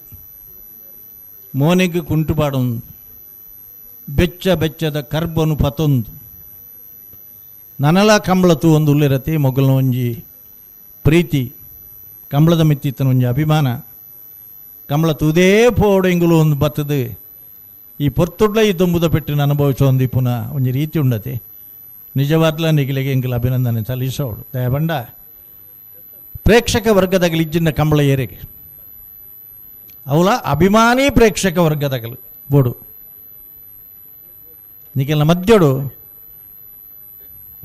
Speaker 9: ಮೋನೆಗೆ ಕುಂಟುಪಾಡೊಂದು ಬೆಚ್ಚದ ಕರ್ಬನು ಪತೊಂದು ನನಲ ಕಂಬಳತು ಒಂದು ಉಲ್ಲಿರತ್ತೆ ಮೊಗಲ್ನ ಒಂಜಿ ಪ್ರೀತಿ ಕಂಬಳದ ಮಿತ್ತಿತ್ತನ ಒಂಜಿ ಅಭಿಮಾನ ಕಂಬಳ ತುದೇ ಪೋಡು ಎಂಗುಲು ಒಂದು ಬತ್ತದು ಈ ಪೊರ್ತುಡ್ಲ ಈ ದೊಂಬುದ ಪೆಟ್ಟಿನ ಅನುಭವಿಸೋ ಒಂದು ಪುನಃ ಒಂಜಿ ರೀತಿ ಉಂಡತೆ ನಿಜವಾದ್ಲ ನಿಗಿಲಿಗೆ ಎಂಗಿಲ ಅಭಿನಂದನೆ ಸಲ್ಲಿಸೋಡು ದಯಬಂಡ ಪ್ರೇಕ್ಷಕ ವರ್ಗದಾಗಲಿ ಇಜ್ಜಿನ ಕಂಬಳ ಏರೆಗೆ ಅವಳ ಅಭಿಮಾನಿ ಪ್ರೇಕ್ಷಕ ವರ್ಗದಾಗಲು ಬೋಡು ನಿಗೆಲ್ಲ ಮಧ್ಯೋಡು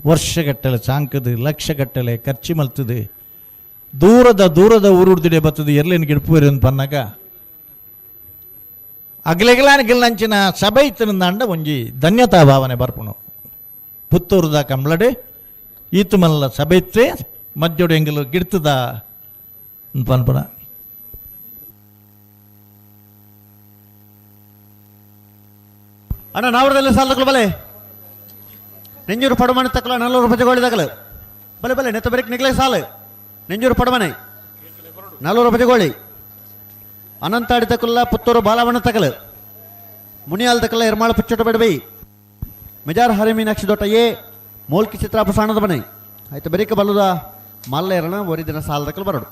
Speaker 9: ವರ್ಷಗಟ್ಟಲೆ ಸಾಂಕದು ಲಕ್ಷಗಟ್ಟಲೆ ಖರ್ಚು ಮಲ್ತದೆ ದೂರದ ಊರುಡ್ದಿಡೆ ಬರ್ತದೆ ಎರ್ಲೇನು ಗಿಡ್ಪುವೇರು ಅಂತ ಪನ್ನಾಗ ಅಗ್ಲೆಗಲಾನಿಗೆಲ್ಲಂಚಿನ ಸಭೆ ಇತ್ತನಂದ ಒಂಜಿ ಧನ್ಯತಾ ಭಾವನೆ ಬರ್ಪುಣು ಪುತ್ತೂರದ ಕಂಬಳಡೆ ಈತು ಮಲ್ಲ ಸಭೆ ಇತ್ತೆ ಮಧ್ಯೋಡು ಎಂಗಲು ಗಿಡ್ತದ ಪನ್ಪುಣ
Speaker 11: ಅಣ್ಣ ನಾವ್ರದಲ್ಲಿ ಸಾಲಕ್ಕಲು ಬಲೆ ನೆಂಜೂರು ಪಡಮನೆ ತಕ್ಕಲ 4 ಬಜೆಗೋಳಿ ತಕ್ಕಲು ಬಲೆ ಬಲೆ ನೆತ್ತ ಬೆರಕ್ ನಿಗ್ಲೆ ಸಾಲು ನೆಂಜೂರು ಪಡಮನೆ 4 ಬಜೆಗೋಳಿ ಅನಂತಾಡಿ ತಕ್ಕಲ್ಲ ಪುತ್ತೂರು ಬಾಲವನ ತಕ್ಕಲು ಮುನಿಯಾಲ್ ತಕ್ಕಲ್ಲ ಎರ್ಮಾಳು ಪುಚ್ಚೊಟ್ಟು ಬೆಡಬೈ ಮೆಜಾರ್ ಹರಿ ಮೀನಾಕ್ಷಿ ದೊಟ್ಟಯೇ ಮೋಲ್ಕಿ ಚಿತ್ರ ಪ್ರಸಾಣದ ಮನೆ ಆಯ್ತು ಬೆರಿಕ ಬಲ್ಲುದ ಮಲ್ಲೇರನ ಒರಿದಿನ ಸಾಲದಕ್ಕಲು ಬರೋಡು.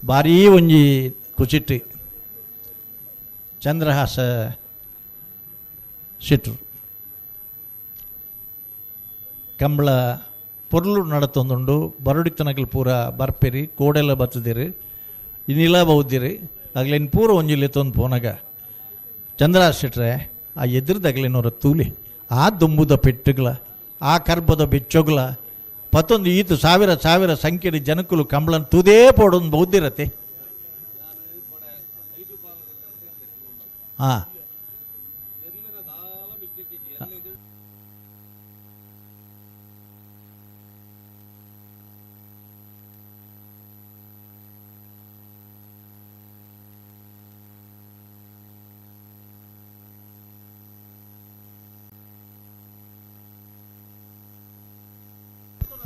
Speaker 9: ಭಾರೀ ಒಂಜಿ ಕುಚಿಟ್ಟು ಚಂದ್ರಹಾಸ ಶೆಟ್ರು ಕಂಬಳ ಪೊರ್ಲು ನಡತೊಂದುಂಡು ಬರಡಿತನಗಲು ಪೂರ ಬರ್ಪೆರಿ ಕೋಡೆಲ್ಲ ಬತ್ತದಿರಿ ಇನ್ನಿಲ್ಲ ಬೌದಿರಿ ಆಗ್ಲೇನು ಪೂರ ಒಂಜಿಲ್ಲ ತೊಂದು ಪೋನಾಗ ಚಂದ್ರಹಾಸ ಶೆಟ್ರೆ ಆ ಎದುರುದಾಗ್ಲೇನೋರ ತೂಲಿ ಆ ದುಂಬುದ ಪೆಟ್ಟುಗಳ ಆ ಕರ್ಬದ ಬೆಚ್ಚೊಗ್ಲ ಪತ್ತೊಂದು ಈತು ಸಾವಿರ ಸಾವಿರ ಸಂಖ್ಯೆಯ ಜನಕ್ಕಲು ಕಂಬಳನ್ನು ತುದೇ ಪೋಡೊಂದು ಬೌದ್ದಿರತ್ತೆ. ಹಾಂ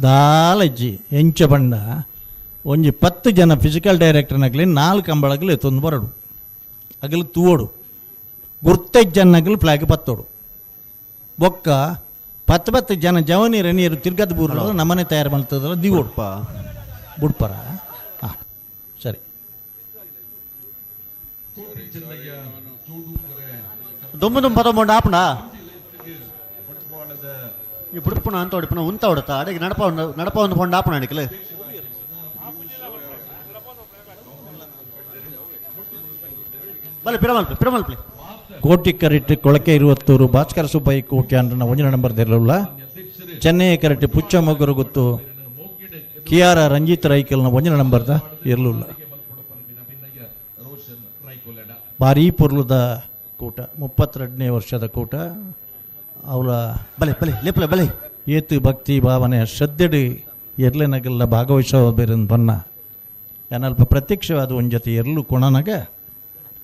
Speaker 9: ದಾಲಜ್ಜಿ ಎಂಚ ಬಂಡ ಒಂಜಿ 10 ಜನ ಫಿಸಿಕಲ್ ಡೈರೆಕ್ಟರ್ನಾಗಲಿ 4 ಕಂಬಳಗಲು ಎತ್ತೊಂದು ಬರಡು ಅಗಲು ತೂವೋಡು ಗುರ್ತಜ್ಜನ್ನಾಗಲು ಫ್ಲಾಗ್ ಪತ್ತೋಡು ಬೊಕ್ಕ 10 ಜನ ಜವನಿ ರಣೀರು ತಿರ್ಗದ ಬೂರು ನಮ್ಮನೆ ತಯಾರು ಮಾಡ್ತದಲ್ಲ ದಿವೋಡ್ಪ ಬುಡ್ಪರ ಹಾಂ ಸರಿ
Speaker 11: ದೊಂಬು ಪದಮೊಂಡು ಆಪಣ ಈ ಬುಡುಪುಣ ಅಂತ ಹೊಡಿಪುಣ ಉಂತ ಹೊಡತ ಅಡಿಗೆ ನಡಪ ಒಂದು ಪೊಂಡು ಆಪಣ ಅಡಿಕಲು ಬಲೆ ಪಿರಮಲ್ಪಿ
Speaker 9: ಕೋಟಿ ಕರೆಕ್ಟ್ ಕೊಳಕೆ 20 ಭಾಸ್ಕರ ಸುಬ್ಬಯ್ಯ ಕೋಟಿ ಅಂಡ್ರನ 1 ನಂಬರ್ ತೆರಳುಲ್ಲ ಚೆನ್ನೈ ಕರೆಕ್ಟ್ ಪುಚ್ಚ ಮೊಗರು ಗೊತ್ತು ಕಿಯಾರ ರಂಜಿತ್ ರೈಕಲ್ನ 1 ನಂಬರ್ದ ಇರಲಿಲ್ಲ ಭಾರೀ ಪೊರ್ಲುದ ಕೂಟ 32ನೇ ವರ್ಷದ ಕೂಟ ಅವಳ
Speaker 11: ಬಲೆ ಬಲೆ ಲೇಪಲೆ ಬಲೆ
Speaker 9: ಏತು ಭಕ್ತಿ ಭಾವನೆ ಶ್ರದ್ಧೆಡಿ ಎರ್ಲೆನಗೆಲ್ಲ ಭಾಗವಹಿಸೋ ಬೇರೆ ಬನ್ನ ಏನಲ್ಪ ಪ್ರತ್ಯಕ್ಷವಾದ ಒಂದು ಜೊತೆ ಎರಲು ಕೊಣನಾಗ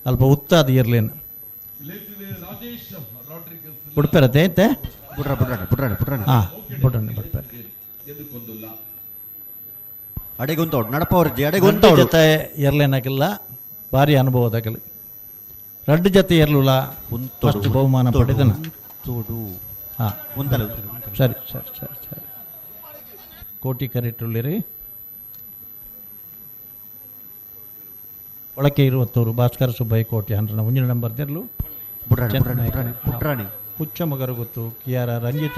Speaker 9: ಅಲ್ಪ ಉತ್ತಾದ ಇರ್ಲೇನು ಬಿಡ್ಪೇರತ್ತೆ ಐತೆ ಹಾಂ ಬಿಡ್ಪೇರೆ
Speaker 11: ಅಡೆಗೊಂತೋಡು ನಡಪವ್ರಜ್ಜಿ ಅಡೆಗೊಂತ
Speaker 9: ಜೊತೆ ಎರಲೇನಾಗಿಲ್ಲ ಭಾರಿ ಅನುಭವದಾಗಲಿ ರಡ್ಡು ಜೊತೆ ಇರಲಿಲ್ಲ ಫಸ್ಟ್ ಬಹುಮಾನ ಪಡೆದನ ಹಾಂ ಸರಿ ಸರಿ ಸರಿ ಸರಿ ಕೋಟಿ ಕರೆಕ್ಟುಳ್ಳಿರಿ ಒಳಕ್ಕೆ 20 ಭಾಸ್ಕರ ಸುಬ್ಬಯ್ಯ ಕೋಟಿ ಅಂಡ್ರನ 1 ನಂಬರ್ ತೆರಲು
Speaker 11: ಪುಟ್ರಾಣಿ
Speaker 9: ಪುಚ್ಚ ಮಗರು ಗೊತ್ತು ಕಿಯಾರ ರಂಜಿತ್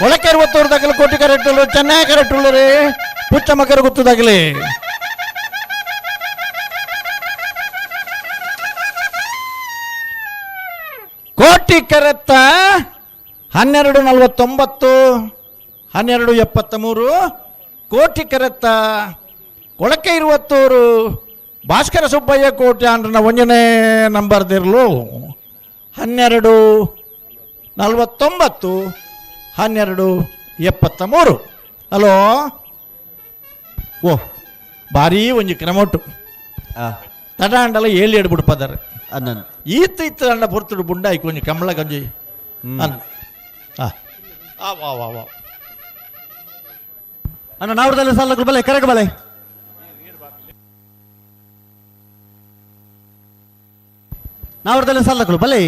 Speaker 9: ಒಳಕ್ಕೆ 20 ದಾಗಲಿ ಕೋಟಿ ಕರೆಕ್ಟುಳ್ಳು ಚೆನ್ನಾಗಿ ಕರೆಕ್ಟುಳ್ಳು ರೀ ಪುಚ್ಚ ಮಗರು ಗೊತ್ತದಾಗಲಿ ಕೋಟಿ ಕರೆತ್ತ 1249 1273 ಕೋಟಿ ಕರೆತ್ತ ಕೊಳಕೆ 20 ಭಾಸ್ಕರ ಸುಬ್ಬಯ್ಯ ಕೋಟಿ ಅಂಡ್ರನ 1ನೇ ನಂಬರ್ದಿರಲು 1249 1273 ಹಲೋ ಓ ಭಾರೀ ಒಂಜಿ ಕ್ರಮೊಟ್ಟು ತಡಾಂಡಲ 7 ಬಿಡ್ಪದಾರೆ ಈತ ಅಂಡ ಪೊರ್ತುಡು ಬುಂಡಾಯ್ಕು ಒಂಜಿ ಕಂಬಳ ಗಂಜಿ ಅನ್ನ ವಾ ವಾ ವಾ
Speaker 11: ಅಣ್ಣ ನಾವ್ರದಲ್ಲಿ ಸಾಲ ಬಲೆ ಕರೆಗ ಬಲೆ ನಾವ್ರದಲ್ಲಿ ಸಾಲಗಳು ಬಲೆ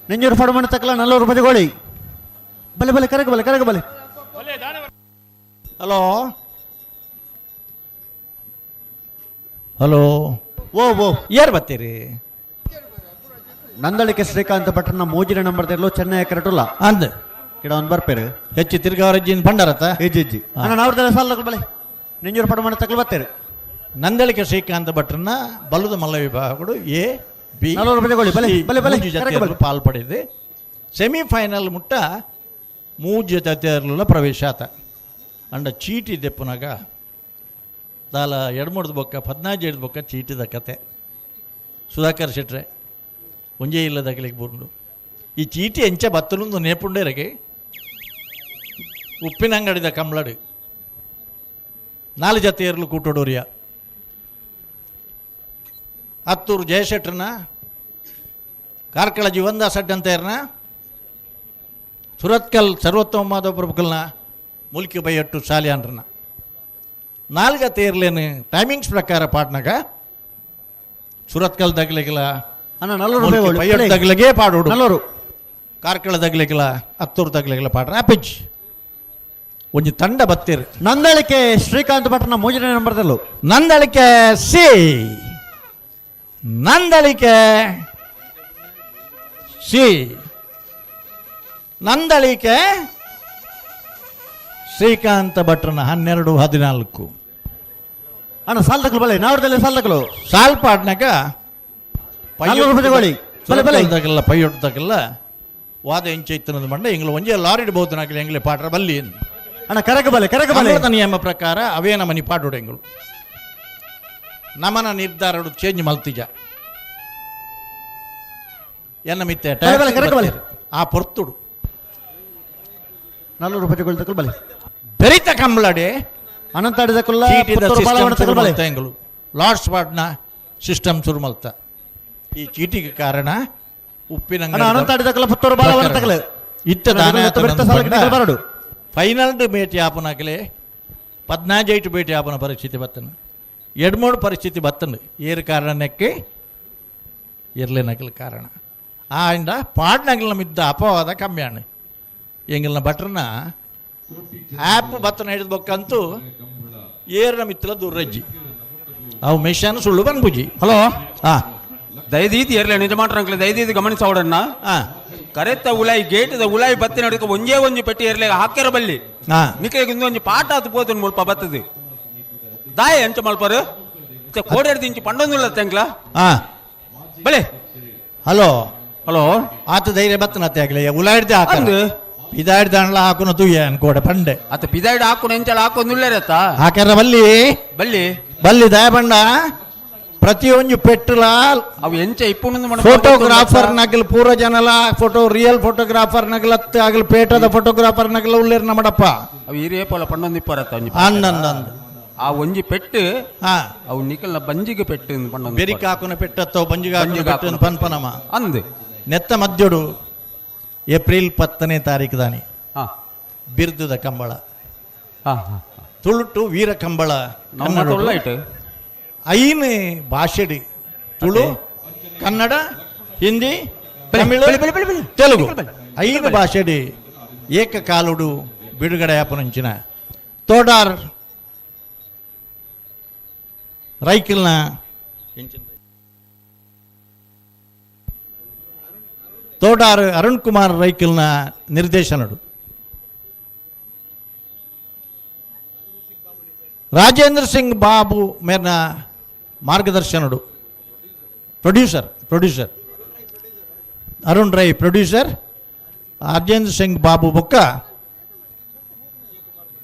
Speaker 11: ನೆಂಜೂರು ಫಡ ಮಣ್ಣು ತಕ್ಕಲ 40 ರೂಪಾಯಿ ಗೋಳಿ ಬಲೆ ಬಲೆ ಕರೆಗ ಬಲೆ
Speaker 9: ಹಲೋ ಹಲೋ
Speaker 11: ಓ
Speaker 9: ಯಾರು ಬರ್ತೀರಿ
Speaker 11: ನಂದಳಿಕೆ ಶ್ರೀಕಾಂತ ಭಟ್ರನ 3ನೇ ನಂಬರ್ ತೆರಲು ಚೆನ್ನೈ ಕರೆಟುಲ್ಲ
Speaker 9: ಅಂದ
Speaker 11: ಕಿಡ ಒಂದು ಬರ್ಪೇರು
Speaker 9: ಹೆಚ್ಚು ತಿರ್ಗಾವರಜ್ಜಿನ ಭಂಡಾರತ್ತ
Speaker 11: ಹೆಜ್ಜಿ ಅಣ್ಣ ನಾವ್ರದಲ್ಲಿ ಸಾಲ ಬಲೆ ನೆಂಜೂರು ಫಡ ಮಣ್ಣು ತಕ್ಕಲು ಬರ್ತೇವೆ
Speaker 9: ನಂದಳಿಕೆ ಶ್ರೀಕಾಂತ ಭಟ್ರನ್ನ ಬಲ್ಲದ ಮಲ್ಲ ವಿಭಾಗಗಳು ಎ ಬಿ
Speaker 11: 40 ರೂಪಾಯಿ ಗೋಳಿ ಬಲೆ
Speaker 9: ಪಾಲ್ಪಡಿದೆ ಸೆಮಿಫೈನಲ್ ಮುಟ್ಟ 3 ಜೊತೆಯರ್ಲ ಪ್ರವೇಶ ಆತ ಅಂಡ ಚೀಟಿ ದೆಪ್ಪನಾಗ ದಾಲ 2-3 ಬೊಕ್ಕ 15 ಬೊಕ್ಕ ಚೀಟಿದ ಕತೆ ಸುಧಾಕರ್ ಶೆಟ್ರೆ ಒಂಜೇ ಇಲ್ಲದಾಗಲಿಕ್ಕೆ ಬುರ್ಲು ಈ ಚೀಟಿ ಎಂಚ ಬತ್ತಲೊಂದು ನೇಪುಂಡೇರಗೆ ಉಪ್ಪಿನ ಅಂಗಡಿದ ಕಂಬಳಡು 4 ಜೊತೆಯರ್ಲು ಕೂಟೋಡೋರಿಯ ಹತ್ತೂರು ಜಯಶೆಟ್ರನ ಕಾರ್ಕಳ ಜೀವಂದ ಸಡ್ ಅಂತ ಇರ್ನ ಸುರತ್ಕಲ್ ಸರ್ವೋತ್ತಮ ಮಾಧವ ಪ್ರಭುಕಲ್ನ ಮುಲ್ಕಿ ಬೈಯಟ್ಟು ಶಾಲೆ ಅನ್ರನ್ನ 4 ತೇರ್ಲೇನು ಟೈಮಿಂಗ್ಸ್ ಪ್ರಕಾರ ಪಾಟ್ನಾಗ ಸುರತ್ಕಲ್ ದಗ್ಲಿಗಿಲ್ಲ
Speaker 11: ಅಣ್ಣ 40 ರೂಪಾಯಿ
Speaker 9: ಬೈಯಟ್ಟು ದಗ್ಲಿಗೆ ಪಾಡೋಡು
Speaker 11: 40
Speaker 9: ಕಾರ್ಕಳ ದಗ್ಲಿಗಿಲ್ಲ ಹತ್ತೂರು ದಗ್ಲಿಗಿಲ್ಲ ಪಾಡ್ರ ಅಪಿಜ್ ಒಂಜಿ ತಂಡ ಬತ್ತೀರಿ
Speaker 11: ನಂದಳಿಕೆ ಶ್ರೀಕಾಂತ್ ಭಟ್ನ 3ನೇ ನಂಬರ್ದಲ್ಲೂ
Speaker 9: ನಂದಳಿಕೆ ಸಿ ನಂದಳಿಕೆ ಸಿ ನಂದಳಿಕೆ ಶ್ರೀಕಾಂತ ಭಟ್ರನ 12-14
Speaker 11: ಅಣ್ಣ ಸಾಲ್ದಕ್ಕಲು ಬಲೆ ನಾವ್ರದಲ್ಲಿ ಸಾಲ್ದಕ್ಕಲು
Speaker 9: ಸಾಲ್ಪಾಡ್ನಾಗ
Speaker 11: 40 ರೂಪಾಯಿ ತಗೊಳ್ಳಿ ಬಲೆ ಬಲೆ
Speaker 9: ಪೈಯೊಡ್ದಾಗಲ್ಲ ಪೈಯೊಡ್ದಾಗಲ್ಲ ವಾದ ಎಂಚೈತನದ ಮಂಡ ಎಂಗ್ಲು ಒಂಜೆ ಲಾರಿ ಬಹುತನಾಗಲಿ ಎಂಗ್ಲೆ ಪಾಡ್ರ ಬಲ್ಲಿ
Speaker 11: ಅಣ್ಣ ಕರಕ ಬಲೆ
Speaker 9: ನಿಯಮ ಪ್ರಕಾರ ಅವೇ ನಮ್ಮನಿ ಪಾಡೋಡು ಎಂಗಳು ನಮನ ನಿರ್ಧಾರಡು ಚೇಂಜ್ ಮಲ್ತಿಜ ಎನ್ನ ಮಿತ್ತೆ ಆ ಪೊರ್ತುಡು
Speaker 11: 40 ರೂಪಾಯಿ ತಗೊಳ್ತಕ್ಕಲು ಬಲೆ
Speaker 9: ಬೆರಿತ ಕಂಬಳಡೆ
Speaker 11: ಅನಂತಾಡಿದಕ್ಕಲ್ಲ
Speaker 9: ಎಂಗಳು ಲಾರ್ಡ್ಸ್ ವಾರ್ಡ್ನ ಸಿಸ್ಟಮ್ ಶುರು ಮಲ್ತ ಈ ಚೀಟಿಗೆ ಕಾರಣ ಉಪ್ಪಿನ
Speaker 11: ಅನಂತಾಡಿದಕ್ಕಲ್ಲ ಪುತ್ತೂರು ಬಾಲವನ ತಗಲು
Speaker 9: ಇತ್ತ ಫೈನಲ್ ಭೇಟಿ ಆಪನಾಗಲೇ 15 ಭೇಟಿ ಆಪನ ಪರಿಸ್ಥಿತಿ ಬತ್ತನು 2-3 ಪರಿಸ್ಥಿತಿ ಬತ್ತನು ಏರು ಕಾರಣಕ್ಕೆ ಇರ್ಲೇನಗಲ ಕಾರಣ ಆಂಡ ಪಾಡ್ನಗಲ ಮಿದ್ದ ಅಪವಾದ ಕಮ್ಮಿ ಅಣ್ಣ ಎಂಗಲ್ನ ಭಟ್ರನ ಆ್ಯಪ್ ಬತ್ತನ ಹಿಡಿದ ಬೊಕ್ಕಂತೂ ಏರ್ನ ಮಿತ್ತಲ ದುರ್ರಜ್ಜಿ ಅವು ಮೆಷನ್ ಸುಳ್ಳು ಬಂದ್ಬುಜಿ
Speaker 5: ಹಲೋ
Speaker 9: ಹಾಂ
Speaker 5: ದಯದೀತಿ ಏರ್ಲೆ ನಿಜ ಮಾಡ್ರಂಕ್ಲೆ ದಯದೀತಿ ಗಮನಿಸೋಡನ್ನ
Speaker 9: ಹಾಂ
Speaker 5: ಕರೆತ್ತ ಉಲಾಯಿ ಗೇಟದ ಉಲಾಯಿ ಬತ್ತಿ ನಡಕ ಒಂಜಿ ಪೆಟ್ಟಿ ಏರ್ಲೆ ಹಾಕ್ಯಾರ ಬಲ್ಲಿ
Speaker 9: ಹಾಂ
Speaker 5: ನಿಕ್ಲೆಗೆ ಒಂಜಿ ಪಾಠ ಆತು ಪೋತನ್ ಮುಲ್ಪ ಬತ್ತದು ದಾಯ ಎಂಚ ಮಲ್ಪರು ಕೋಡೇರ್ದು ಇಂಚಿ ಪಂಡೊಂದುಲ್ಲ ತೆಂಗ್ಲ
Speaker 9: ಹಾಂ
Speaker 5: ಬಲೆ
Speaker 9: ಹಲೋ
Speaker 5: ಹಲೋ
Speaker 9: ಆತ ಧೈರ್ಯ ಬತ್ತನತ್ತೆ ಆಗಲಿ ಉಲಾಡ್ದೆ ಹಾಕಂದು ಇದಾಡ್ದಾಣ್ಲ ಹಾಕುನ ತುಯ್ಯ ಅನ್ಕೋಡೆ ಪಂಡೆ
Speaker 5: ಅತ್ತ ಪಿದಾಯ್ಡ್ ಹಾಕು ಎಂಚಲ ಹಾಕೊಂದುಲ್ಲೇರತ್ತ
Speaker 9: ಹಾಕ್ಯಾರ ಬಲ್ಲಿ
Speaker 5: ಬಲ್ಲಿ
Speaker 9: ಬಲ್ಲಿ ದಯ ಬಂಡ ಪ್ರತಿಯೊಂದು ಪೆಟ್ರೋಲ
Speaker 5: ಅವು ಎಂಚ ಇಪ್ಪುಂಡು
Speaker 9: ಫೋಟೋಗ್ರಾಫರ್ ನಗಲ್ ಪೂರ ಜನಲ ಫೋಟೋ ರಿಯಲ್ ಫೋಟೋಗ್ರಾಫರ್ ನಗಲತ್ತ ಆಗಲ್ ಪೇಟದ ಫೋಟೋಗ್ರಾಫರ್ ನಗಲ ಉಳ್ಳೇರ್ ನಮ್ಮಡಪ್ಪ
Speaker 5: ಅವು ಹಿರಿಯ ಪೋಲ ಪಂಡೊಂದು ಇಪ್ಪರತ್ತ
Speaker 9: ಅನ್ನಂದಂದು
Speaker 5: ಆ ಒಂಜಿ ಪೆಟ್ಟು
Speaker 9: ಹಾ
Speaker 5: ಅವು ನಿಕಲ್ನ ಬಂಜಿಗೆ ಪೆಟ್ಟು ಪಂಡೊಂದು
Speaker 9: ಬೆರಿಕ ಹಾಕುನ ಪೆಟ್ಟತ್ತೋ ಬಂಜಿಗೆ ಪನ್ಪನಮ
Speaker 5: ಅಂದು
Speaker 9: ನೆತ್ತ ಮದ್ಯೋಡು ಏಪ್ರಿಲ್ 10ನೇ ತಾರೀಕು ದಾನಿ
Speaker 5: ಹಾ
Speaker 9: ಬಿರ್ದದ ಕಂಬಳ
Speaker 5: ಹಾ
Speaker 9: ತುಳುಟು ವೀರ ಕಂಬಳ
Speaker 5: ನಮ್ಮ
Speaker 9: ಐನು ಭಾಷೆಡಿ ತುಳು ಕನ್ನಡ ಹಿಂದಿ ತಮಿಳು ತೆಲುಗು 5 ಭಾಷೆಡಿ ಏಕಕಾಲುಡು ಬಿಡುಗಡೆ ಆಪನಂಚಿನ ತೋಡಾರ್ ರೈಕಿಲ್ನ ತೋಡಾರ್ ಅರುಣ್ ಕುಮಾರ್ ರೈಕಿಲ್ನ ನಿರ್ದೇಶನಡು ರಾಜೇಂದ್ರ ಸಿಂಗ್ ಬಾಬು ಮೇರ್ನ ಮಾರ್ಗದರ್ಶನಡು ಪ್ರೊಡ್ಯೂಸರ್ ಅರುಣ್ ರೈ ಪ್ರೊಡ್ಯೂಸರ್ ರಾಜೇಂದ್ರ ಸಿಂಗ್ ಬಾಬು ಬೊಕ್ಕ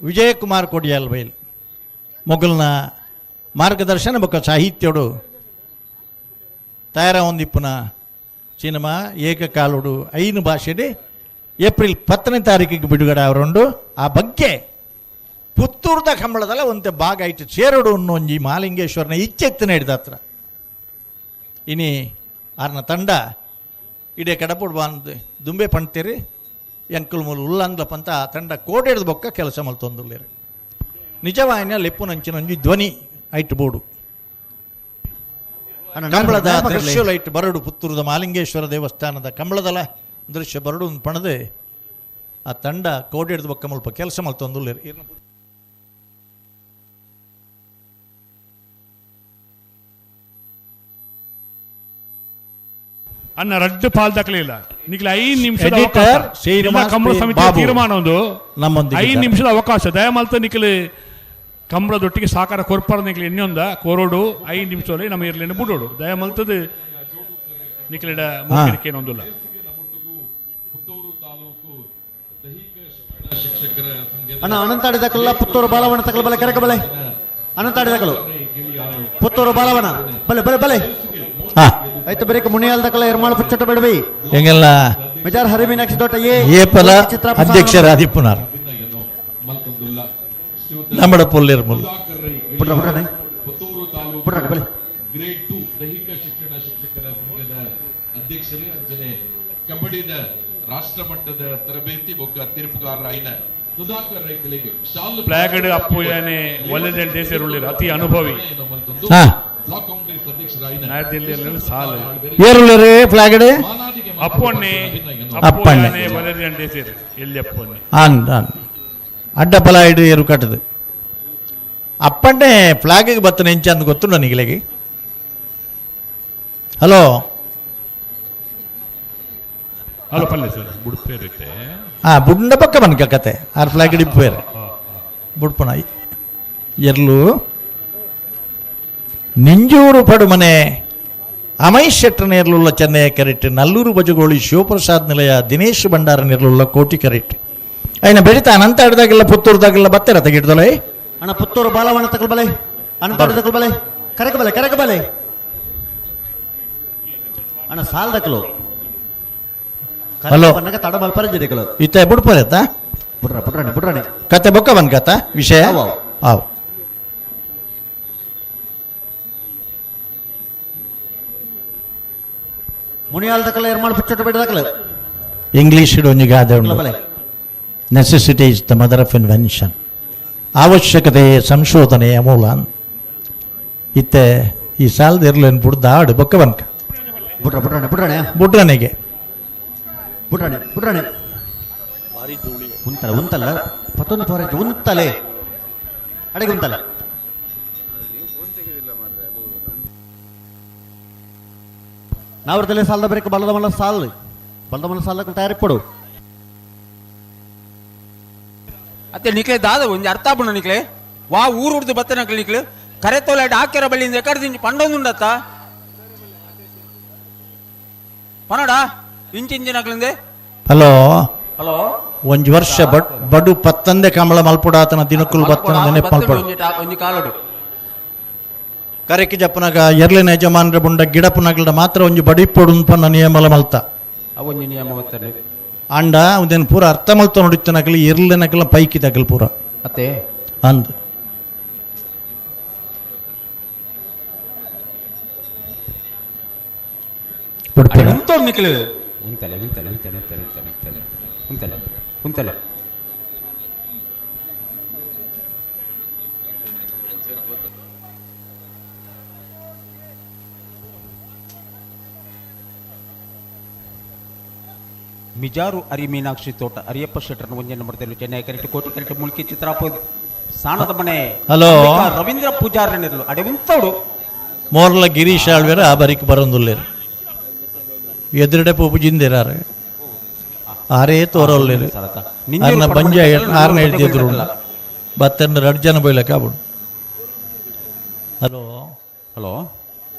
Speaker 9: ವಿಜಯಕುಮಾರ್ ಕೊಡಿಯಾಲ್ ಬೈಲ್ ಮೊಗಲ್ನ ಮಾರ್ಗದರ್ಶನ ಬೊಕ್ಕ ಸಾಹಿತ್ಯಡು ತಯಾರ ಹೊಂದಿಪ್ಪುನ ಸಿನಿಮಾ ಏಕಕಾಲುಡು 5 ಭಾಷೆಡಿ ಏಪ್ರಿಲ್ 10ನೇ ತಾರೀಕಿಗೆ ಬಿಡುಗಡೆ ಅವರುಂಡು ಆ ಬಗ್ಗೆ ಪುತ್ತೂರ್ದ ಕಂಬಳದಲ್ಲ ಒಂತೆ ಭಾಗ ಆಯ್ತು ಸೇರಡು ಒಂಜಿ ಮಹಾಲಿಂಗೇಶ್ವರನ ಇಚ್ಚೆತ್ತಿನ ಹಿಡ್ದ ಹತ್ರ ಇನಿ ಆರ್ನ ತಂಡ ಇಡೇ ಕಡಪುಡು ಬಾಂದು ದುಂಬೆ ಪಣ್ತೀರಿ ಎಂಕಲ್ ಮೂಲ ಉಲ್ಲಂಗ್ಲ ಪಂತ ಆ ತಂಡ ಕೋಟೆಡ್ದ ಬೊಕ್ಕ ಕೆಲಸ ಮಲ್ತೊಂದುಲ್ಲೇರು ನಿಜವಾಯಿನ ಲೆಪ್ಪು ನಂಚಿನೊಂಜಿ ಧ್ವನಿ ಐಟ್ ಬೋಡು ಕಂಬಳದ ದೃಶ್ಯ ಲೈಟ್ ಬರಡು ಪುತ್ತೂರದ ಮಹಾಲಿಂಗೇಶ್ವರ ದೇವಸ್ಥಾನದ ಕಂಬಳದಲ್ಲ ದೃಶ್ಯ ಬರಡು ಪಣದೆ ಆ ತಂಡ ಕೋಟೆಡ್ದ ಬೊಕ್ಕ ಮುಲ್ಪ ಕೆಲಸ ಮಲ್ತೊಂದುಲ್ಲೇರು
Speaker 12: ಅನ್ನ ರಡ್ಡು ಪಾಲ್ ದಾಖಲಿಲ್ಲ ನಿಖಿಲ 5 ನಿಮಿಷದ
Speaker 9: ಎಡಿಟರ್
Speaker 12: ಕಂಬಳ ಸಮಿತಿ ತೀರ್ಮಾನ ಒಂದು
Speaker 9: ನಮ್ಮೊಂದಿಗೆ
Speaker 12: 5 ನಿಮಿಷದ ಅವಕಾಶ ದಯಮಾಲ್ತ ನಿಖಿಲ್ ಕಂಬಳದೊಟ್ಟಿಗೆ ಸಾಕಾರ ಕೊರ್ಪಾರ ನಿಖಿಲ್ ಇನ್ನೊಂದ ಕೋರೋಡು 5 ನಿಮಿಷದಲ್ಲಿ ನಮ್ಮ ಇರ್ಲೇನೆ ಬಿಡೋಡು ದಯಮಾಲ್ತದ ನಿಖಿಲಿಡ ಮುಖ್ಯನೊಂದಿಲ್ಲ
Speaker 11: ಅಣ್ಣ ಅನಂತಾಡಿದಕ್ಕಲ್ಲ ಪುತ್ತೂರು ಬಾಲವನ ತಗಲು ಬಲೆ ಕೆರಕ ಬಲೆ ಅನಂತಾಡಿದಕ್ಕಲು ಪುತ್ತೂರು ಬಾಲವನ ಬಲೆ ಬಲೆ ಬಲೆ ಆಯ್ತು ಬರೀಕ ಮುನಿಯಾಲ್ದಕ್ಕಲ್ಲ ಎರ್ಮಾಳು ಪುಚ್ಚಟ ಬಿಡವಿ
Speaker 9: ಹೆಂಗೆಲ್ಲ
Speaker 11: ಮೆಜಾರ್ ಹರಿಮೀನಾಕ್ಷಿ ತೋಟ
Speaker 9: ಏಪಲ ಅಧ್ಯಕ್ಷರಾದಿಪ್ಪುನಾರ್ ನಮ್ಮಡ ಪೊಲ್ಲಿರ್ ಮುಲ್
Speaker 11: ಬಲೆ
Speaker 13: ಗ್ರೇಡ್ 2 ದೈಹಿಕ ಶಿಕ್ಷಣ ಶಿಕ್ಷಕರ ಸಂಘದ ಅಧ್ಯಕ್ಷರೇ ಅಂಜನೆ ಕಬಡ್ಡಿದ ರಾಷ್ಟ್ರ ಮಟ್ಟದ ತರಬೇತಿ ಬೊಕ್ಕ ತೀರ್ಪುಗಾರರಾಯಿನ ಸುಧಾಕರ್ ರೈಕಲಿಗೆ ಶಾಲು
Speaker 12: ಪ್ಲಾಗಡ್ ಅಪ್ಪುಯಾನೆ ಒಳ್ಳೆದ ದೇಶರುಳ್ಳಿರ ಅತಿ ಅನುಭವಿ
Speaker 13: ಬ್ಲಾಕ್ ಕಾಂಗ್ರೆಸ್ ಅಧ್ಯಕ್ಷರಾಯಿನ
Speaker 12: ನವದೆಹಲಿಯಲ್ಲಿ ಸಾಲು
Speaker 9: ಏರುಳ್ಳರೆ ಫ್ಲಾಗಡೆ
Speaker 12: ಅಪ್ಪೊನ್ನೆ ಅಪ್ಪೊನ್ನೆ ಒಳ್ಳೆದ ದೇಶರು ಎಲ್ಲಿ ಅಪ್ಪೊನ್ನೆ
Speaker 9: ಅಡ್ಡಪಲಾಯಿಡು ಏರು ಕಟ್ಟದು ಅಪ್ಪಣ್ಣೆ ಫ್ಲಾಗಿಗೆ ಬತ್ತನೆ ಇಂಚ ಅಂತ ಗೊತ್ತು ನನಗೆ. ಹಲೋ
Speaker 12: ಹಲೋ ಪಲ್ಲೆ ಸರ್ ಬುಡ್ಪೇರುತ್ತೆ
Speaker 9: ಬುಡ್ಡ ಪಕ್ಕ ಬನ್ಕ ಕತೆ ಆರು ಫ್ಲಾಗ್ ಇಡಿಪ್ಪೇರು ಬುಡ್ಪಣ ಎರ್ಲು ನಿಂಜೂರು ಪಡುಮನೆ ಅಮೈಶ್ ಶೆಟ್ಟರ್ ನೆರಳುಳ್ಳ ಚೆನ್ನೈ ಕರೆಕ್ಟ್ ನಲ್ಲೂರು ಬಜಗೋಳಿ ಶಿವಪ್ರಸಾದ್ ನಿಲಯ ದಿನೇಶ್ ಭಂಡಾರ ನೆರಳುಳ್ಳ ಕೋಟಿ ಕರೆಕ್ಟ್ ಅಯ್ನ ಬೆಳಿತಾ ಅನಂತ ಹಿಡ್ದಾಗೆಲ್ಲ ಪುತ್ತೂರ್ದಾಗೆಲ್ಲ ಬತ್ತೆರ ತೆಗಿಡ್ದಲೆ
Speaker 11: ಅಣ್ಣ ಪುತ್ತೂರು ಬಾಲವನ ತಗೊಳ್ಬಲೆ ಅನ್ಪಾಡ ತಗೊಳ್ಬಲೆ ಕರೆಕ ಬಲೆ ಅಣ್ಣ ಸಾಲ್ ದಕ್ಕಲು
Speaker 9: ಹಲೋ
Speaker 11: ತಡ ಮಲ್ಪರ ಜರಿಕಲು
Speaker 9: ಇತ್ತ ಬುಡ್ಪರೇತ
Speaker 11: ಬುಡ್ರಾಣೆ
Speaker 9: ಕತೆ ಬೊಕ್ಕ ಬನ್ ಕತ ವಿಷಯ ಆವ್
Speaker 11: ಮುನಿಯಾಲ್ ದಕ್ಕಲ ಏರ್ಮಾಡ್ ಪುಚ್ಚೊಟ್ಟು ಬೇಡ ದಕ್ಕಲು
Speaker 9: ಇಂಗ್ಲಿಷ್ ಒಂಜಿ ಗಾದೆ ಉಂಡು necessity is the mother of invention ಅವಶ್ಯಕತೆ ಸಂಶೋಧನೆಯ ಮೂಲ ಇತ್ತೆ ಈ ಸಾಲದ ಇರ್ಲೇನು ಬುಡ್ದ ಆಡು ಬೊಕ್ಕ ಬನ್ಕ ಬುಡ್ರನೆಗೆ
Speaker 11: ಉಂತಲ್ಲ ಪತ್ತೊಂದು ತೋರೈತೆ ಉಂತಲೆ ಅಡೆಗೆ ಉಂತಲ್ಲ ನಾವ್ರದಲ್ಲೇ ಸಾಲದ ಬರೀಕ ಬಲ್ಲದ ಮಲ್ಲ ಸಾಲದ ತಯಾರಿಪಡು
Speaker 5: ಅತ್ತೆ ನಿಕ್ಲೆ ದಾದ ಒಂಜಿ ಅರ್ಥ ಆಪುಂಡ ನಿಕ್ಲೆ ವಾ ಊರು ಉಡ್ದು ಬತ್ತ ನಕ್ಲೆ ನಿಕ್ಲೆ ಕರೆ ತೋಲೆ ಡಾಕ್ಯರ ಬಳ್ಳಿಂದ ಎಕಡ್ದಿಂಚಿ ಪಂಡೊಂದುಂಡತ್ತ ಪನಡ ಇಂಚಿಂಚಿ ನಕ್ಲಿಂದೆ
Speaker 9: ಹಲೋ
Speaker 5: ಹಲೋ
Speaker 9: ಒಂಜಿ ವರ್ಷ ಬಡು ಪತ್ತಂದೆ ಕಮಲ ಮಲ್ಪುಡಾತನ ದಿನಕ್ಕುಲು ಬತ್ತನ ನೆನಪು ಮಲ್ಪಡು
Speaker 5: ಒಂಜಿ ಕಾಲಡು
Speaker 9: ಕರೆಕಿ ಜಪ್ಪನಾಗ ಎರ್ಲಿನ ಯಜಮಾನ್ರ ಬುಂಡ ಗಿಡಪುನಗಲ್ಡ ಮಾತ್ರ ಒಂಜಿ ಬಡಿಪೊಡು ಪನ್ನ ನಿಯಮಲ ಮಲ್ತ
Speaker 5: ಅವೊಂಜಿ ನಿಯಮ ಬತ್ತನೆ
Speaker 9: ಅಂಡ ಉದೇನು ಪೂರ ಅರ್ಥ ಮಲ್ತ ನೋಡಿತ್ತನಕಲಿ ಇರ್ಲಿನಕಲ ಪೈಕಿ ತಗಲ್ ಪೂರ
Speaker 5: ಅತ್ತೆ
Speaker 9: ಅಂದ್
Speaker 5: ಉಂತೋಡು ನಿಕ್ಲೆ ಉಂತಲೆ ಮಿಜಾರು ಅರಿ ಮೀನಾಕ್ಷಿ ತೋಟ ಅರಿಯಪ್ಪ ಶೆಟ್ಟರ್ನ ಒಂಜೆ ನಂಬರ್ದಲ್ಲಿ ಚೆನ್ನೈ ಕರೆಕ್ಟ್ ಕೋಟಿ ಕರೆಕ್ಟ್ ಮುಲ್ಕಿ ಚಿತ್ರಾಪುರ ಸಾಣದ ಮನೆ
Speaker 9: ಹಲೋ
Speaker 5: ರವೀಂದ್ರ ಪೂಜಾರಿ ನಿರ್ಲು ಅಡೆ ಉಂತೋಡು
Speaker 9: ಮೋರ್ಲ ಗಿರೀಶ್ ಆಳ್ವೇರ ಆ ಬರಿಕ್ ಬರೋದುಲ್ಲೇರು ಎದುರುಡೆ ಪೂಪು ಜಿಂದಿರಾರೆ ಆರೇ ತೋರಲ್ಲೇರು ಅನ್ನ ಬಂಜ ಆರ್ನ ಹೇಳ್ತಿದ್ರು ಬತ್ತನ್ನ 2 ಜನ ಬೈಲಕ್ಕ ಆಗ್ಬಿಡು ಹಲೋ
Speaker 5: ಹಲೋ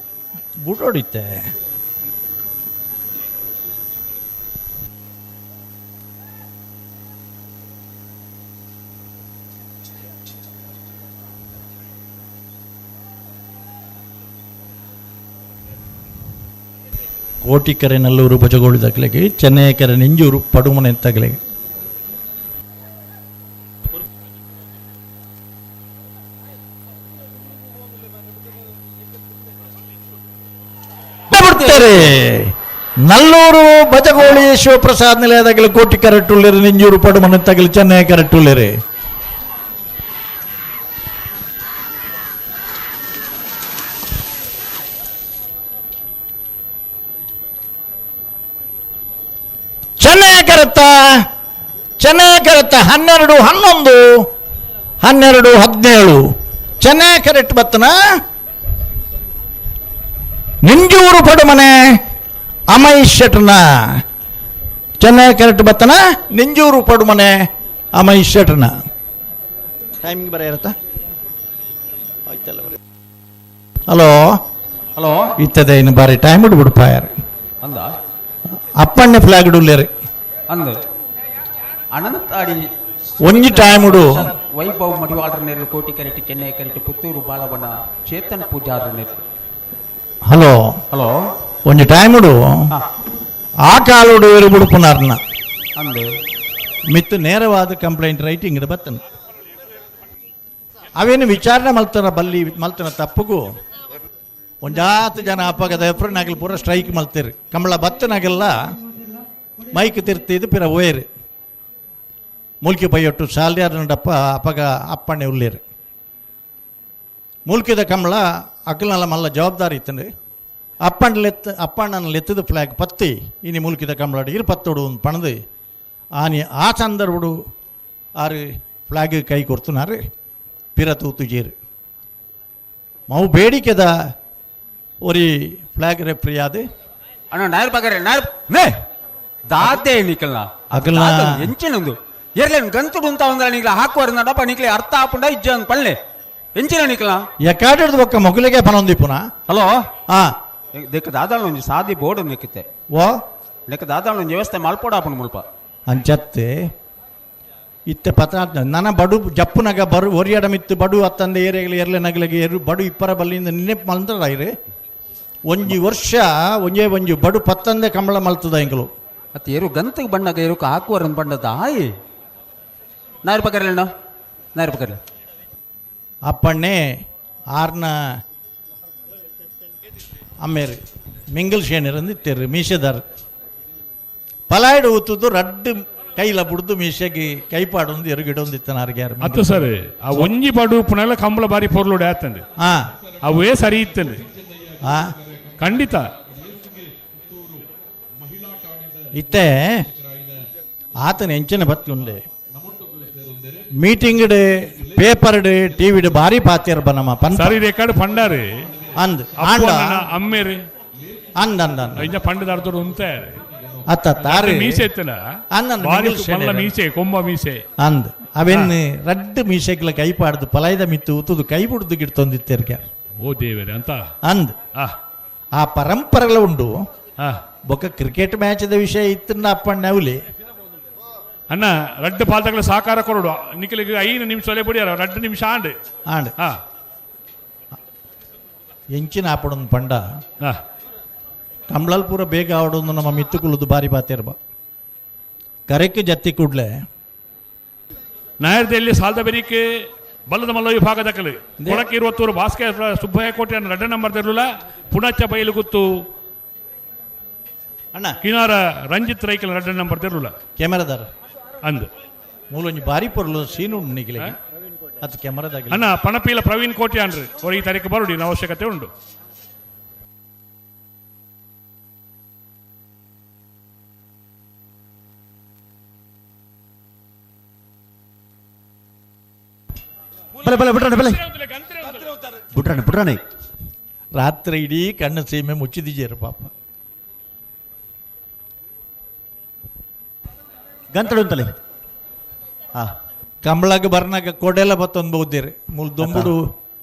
Speaker 9: ಬುಡೋಡಿತ್ತೆ ಕೋಟಿಕೆರೆ ನಲ್ಲೂರು ಬಜಗೋಳಿ ತಗಲಿಗೆ ಚೆನ್ನೈ ಕೆರೆ ನಿಂಜೂರು ಪಡುಮನೆ ತಗಲಿಗೆ ನಲ್ಲೂರು ಬಜಗೋಳಿ ಶಿವಪ್ರಸಾದ್ ನಿಲಯದಾಗಲಿ ಕೋಟಿಕೆರೆ ಟುಳ್ಳಿರಿ ನಿಂಜೂರು ಪಡುಮನೆ ತಗಲಿ ಚೆನ್ನೈ ಕೆರೆ ಟುಳ್ಳಿರಿ ಚೆನ್ನೈ ಕರೆತ್ತ 12 11 12 17 ಚೆನ್ನೈ ಕರೆಕ್ಟ್ ಬತ್ತನ ನಿಂಜೂರು ಪಡುಮನೆ ಅಮೈಶ್ ಶೆಟ್ನ ಚೆನ್ನೈ ಕರೆಕ್ಟ್ ಬತ್ತನ ನಿಂಜೂರು ಪಡುಮನೆ ಅಮೈಶ್ ಶೆಟ್ನ ಟೈಮಿಂಗ್ ಬರ ಇರತ್ತ ಹಲೋ
Speaker 5: ಹಲೋ
Speaker 9: ಇತ್ತದೆ ಇನ್ನು ಬಾರಿ ಟೈಮ್ ಬಿಡ್ಬಿಡ್ಪಾಯಾರ
Speaker 5: ಅಂದ
Speaker 9: ಅಪ್ಪಣ್ಣೆ ಫ್ಲಾಗ್ ಇಡುಲ್ಲೇರಿ
Speaker 5: ಅಂದ ಅನಂತಾಡಿ
Speaker 9: ಒಂಜಿ ಟೈಮ್ ಉಡು
Speaker 5: ವೈಭವ್ ಮಡಿವಾಳರ ನೆರಳು ಕೋಟಿ ಕರೆಕ್ಟ್ ಚೆನ್ನೈ ಕರೆಕ್ಟ್ ಪುತ್ತೂರು ಬಾಲವನ ಚೇತನ್ ಪೂಜಾರ ನೆರಳು
Speaker 9: ಹಲೋ
Speaker 5: ಹಲೋ
Speaker 9: ಒಂಜಿ ಟೈಮ್ ಉಡು ಆ ಕಾಲುಡು ಇವರು ಬಿಡುಪುನಾರ್ನ
Speaker 5: ಅಂದು
Speaker 9: ಮಿತ್ತು ನೇರವಾದ ಕಂಪ್ಲೇಂಟ್ ರೈಟಿಂಗ್ ಇಡ ಬತ್ತನ ಅವೇನು ವಿಚಾರಣೆ ಮಲ್ತನ ಬಲ್ಲಿ ಮಲ್ತನ ತಪ್ಪುಗೂ ಒಂಜಾತು ಜನ ಅಪಗದ ಎಫ್ರನಾಗಲಿ ಪೂರ ಸ್ಟ್ರೈಕ್ ಮಲ್ತೀರಿ ಕಂಬಳ ಬತ್ತನಾಗೆಲ್ಲ ಮೈಕ್ ತಿರ್ತಿದ್ದು ಪಿರ ಓಯರು ಮುಲ್ಕಿ ಬೈಯೊಟ್ಟು ಸಾಲ್ಯಾರ ನಡಪ್ಪ ಅಪಗ ಅಪ್ಪಣ್ಣೆ ಉಳ್ಳೇರು ಮುಲ್ಕಿದ ಕಂಬಳ ಅಕ್ಕಲನೆಲ್ಲ ಮಲ್ಲ ಜವಾಬ್ದಾರಿ ಇತ್ತಂದ್ರೆ ಅಪ್ಪಣ್ಣನ ಲೆತ್ತದ ಫ್ಲಾಗ್ ಪತ್ತಿ ಇನಿ ಮುಲ್ಕಿದ ಕಂಬಳ ಇರು ಪತ್ತೋಡು ಒಂದು ಪಣದು ಆನಿ ಆ ಸಂದರ್ಭಡು ಆರು ಫ್ಲಾಗ್ ಕೈ ಕೊಡ್ತುನಾರು ಪಿರ ತೂತುಜೀರು ಮಾವು ಬೇಡಿಕೆದ ಒರಿ ಫ್ಲಾಗ್ ರೆಫ್ರಿ ಆದ
Speaker 7: ಅಣ್ಣ ನಾಯರ್ ಬಗರೆ ನಾಯರ್ ಮೇ ದಾತೆ ನಿಕಲ್ನ
Speaker 9: ಅಕಲ್ನ
Speaker 7: ಎಂಚಿನೊಂದು ಎರ್ಲೇನು ಗಂತುಡು ಅಂತ ಒಂದ್ರ ನಿಕ್ಲ ಹಾಕುವಾರ ನಡಪ ನಿಕ್ಲೆ ಅರ್ಥ ಆಪುಂಡ ಇಜ್ಜಂಗ್ ಪಳ್ಳೆ ಎಂಚಿನ ನಿಕ್ಲ
Speaker 9: ಎಕಾಡಿಡ್ದು ಒಕ್ಕ ಮೊಗಲಿಗೆ ಪನೊಂದಿಪ್ಪುನ
Speaker 7: ಹಲೋ
Speaker 9: ಹಾ
Speaker 7: ದೇಕ ದಾದಾಳ ಒಂಜಿ ಸಾದಿ ಬೋರ್ಡ್ ನೆಕ್ಕಿತ್ತೆ
Speaker 9: ಓ
Speaker 7: ನೆಕ್ಕ ದಾದಾಳ ಒಂಜಿ ವ್ಯವಸ್ಥೆ ಮಲ್ಪೋಡಾಪುಂಡು ಮುಲ್ಪ
Speaker 9: ಅಂಚತ್ತೆ ಇತ್ತೆ ಪತ್ರ ನನ್ನ ಬಡು ಜಪ್ಪುನಾಗ ಬರು ಒರಿಯಡ ಮಿತ್ತು ಬಡು ಅತ್ತಂದ ಏರಿಯಾಗಲಿ ಎರ್ಲೆ ನಗಲಿಗೆ ಬಡು ಇಪ್ಪರ ಬಲ್ಲಿಂದ ನೆನಪು ಮಲ್ತದಾಯ್ರಿ ಒಂಜಿ ವರ್ಷ ಒಂಜಿ ಬಡು ಪತ್ತಂದೆ ಕಂಬಳ ಮಲ್ತದ ಎಂಕಲು
Speaker 7: ಅತ್ತ ಏರು ಗಂತಗೆ ಬಣ್ಣಗ ಏರುಕ ಹಾಕುವಾರ ಬಣ್ಣದ ಆಯ್ ನಾಯರ್ ಬಗರ್ಲೆಣ್ಣ ನಾಯರ್ ಬಗರ್ಲೆ
Speaker 9: ಅಪ್ಪಣ್ಣೆ ಆರ್ನ ಅಮ್ಮೇರು ಮಿಂಗಲ್ ಶೇಣರು ಇತ್ತೇರು ಮೀಸೆದಾರ ಪಲಾಯ್ಡು ಊತದ್ದು ರಡ್ಡು ಕೈಲ ಬುಡ್ದು ಮೀಸೆಗೆ ಕೈಪಾಡೊಂದು ಎರುಗಿಡೊಂದಿತ್ತನ ಯಾರು
Speaker 12: ಅತ್ತ ಸರ್ ಆ ಒಂಜಿ ಬಡು ಪುನಃ ಕಂಬಳ ಬಾರಿ ಪೊರ್ಲೋಡೆ ಆತಂడి
Speaker 9: ಹಾ
Speaker 12: ಅವೇ ಸರಿ ಇತ್ತಂడి
Speaker 9: ಹಾ
Speaker 12: ಖಂಡಿತ
Speaker 9: ಇತ್ತೆ ಆತನ ಎಂಚಿನ ಬತ್ಲುಂಡೆ ಮೀಟಿಂಗ್ ಪೇಪರ್ ಟಿವಿ ಬಾರಿ ಪಾತಿಯರ್ ಬನಮ ಪನ್
Speaker 12: ಸರಿ ರೆಕಾರ್ಡ್ ಪಂಡಾರು
Speaker 9: ಅಂದ್
Speaker 12: ಅಮ್ಮೇರು
Speaker 9: ಅಂದ್ ಅಂದ್
Speaker 12: ಇಂಜ ಪಂಡದ ಅರ್ಧರು ಉಂತೆ
Speaker 9: ಅತ್ತ ತಾರು
Speaker 12: ಮೀಸೆ ಇತ್ತನ ಬಾರಿ ಮಲ್ಲ ಮೀಸೆ ಕೊಂಬ ಮೀಸೆ
Speaker 9: ಅಂದ್ ಅವೆನ್ನು ರಡ್ಡು ಮೀಸೆಗ್ಲ ಕೈ ಪಾಡ್ದು ಪಲಾಯ್ದ ಮಿತ್ತು ಉತ್ತದು ಕೈ ಬಿಡ್ದು ಗಿಡ್ತೊಂದಿತ್ತೇರ್ಗ
Speaker 12: ಓ ದೇವರೇ ಅಂತ
Speaker 9: ಅಂದ್ ಆ ಪರಂಪರೆಗಳ ಉಂಡು ಬೊಕ್ಕ ಕ್ರಿಕೆಟ್ ಮ್ಯಾಚ್ದ ವಿಷಯ ಇತ್ತನ್ನ ಅಪ್ಪಣ್ಣ ಅವಲಿ
Speaker 12: ಅಣ್ಣ ರಡ್ಡು ಪಾಲ್ತಗಳ ಸಾಕಾರ ಕೊರಡು ನಿಖಿಲಿಗೆ 5 ನಿಮಿಷ ಒಲೆ ಬಿಡಿಯಾರ 2 ನಿಮಿಷ ಆಂಡ್
Speaker 9: ಆಂಡ್ ಎಂಚಿನ ಆಪಡೊಂದು ಪಂಡ ಕಂಬಳಲ್ ಪೂರ ಬೇಗ ಆಡೋದು ನಮ್ಮ ಮಿತ್ತುಕುಲದು ಬಾರಿ ಬಾತಿರ್ಬ ಕರೆಕ್ಕೆ ಜತ್ತಿ ಕೂಡ್ಲೆ
Speaker 12: ನಾಯರ್ದಲ್ಲಿ ಸಾಲದ ಬೆರಿಕೆ ಬಲ್ಲದ ಮಲ್ಲ ವಿಭಾಗದಕಲು ಕೊಳಕ್ಕೆ 20 ಭಾಸ್ಕರ್ ಸುಬ್ಬಯ್ಯ ಕೋಟೆ 2 ನಂಬರ್ ತೆರಲಿಲ್ಲ ಪುಣಚ್ಚ ಬಯಲು ಗುತ್ತು
Speaker 9: ಅಣ್ಣ
Speaker 12: ಕಿನಾರ ರಂಜಿತ್ ರೈಕಲ್ 2 ನಂಬರ್ ತೆರಲಿಲ್ಲ
Speaker 9: ಕ್ಯಾಮೆರಾದಾರ
Speaker 12: ಅಂದ್
Speaker 9: ಮೂಲೊಂಜಿ ಬಾರಿ ಪೊರ್ಲು ಸೀನು ಉಂಡು ನಿಖಿಲೆ ಅದು ಕ್ಯಾಮರಾದಾಗ
Speaker 12: ಅಣ್ಣ ಪಣಪೀಲ ಪ್ರವೀಣ್ ಕೋಟೆ ಅನ್ರಿ ಅವ್ರು ಈ ತಾರೀಕು ಬರೋಡಿ ಅವಶ್ಯಕತೆ ಉಂಟು
Speaker 11: ಬಲೆ ಬಲೆ ಬಿಟ್ರಾನೆ ಬಲೆ ಬಿಟ್ರಾನೆ ಬಿಟ್ರಾನೆ
Speaker 9: ರಾತ್ರಿ ಇಡೀ ಕಣ್ಣು ಸೀಮೆ ಮುಚ್ಚಿದಿಜೇರು ಪಾಪ
Speaker 11: ಗಂತಡು ಅಂತಲೇ
Speaker 9: ಕಂಬಳಾಗ ಬರ್ನಾಗ ಕೊಡೆಲ್ಲ ಬತ್ತೊಂದು ಬಹುದೇರಿ ಮೂಲ ದೊಂಬುಡು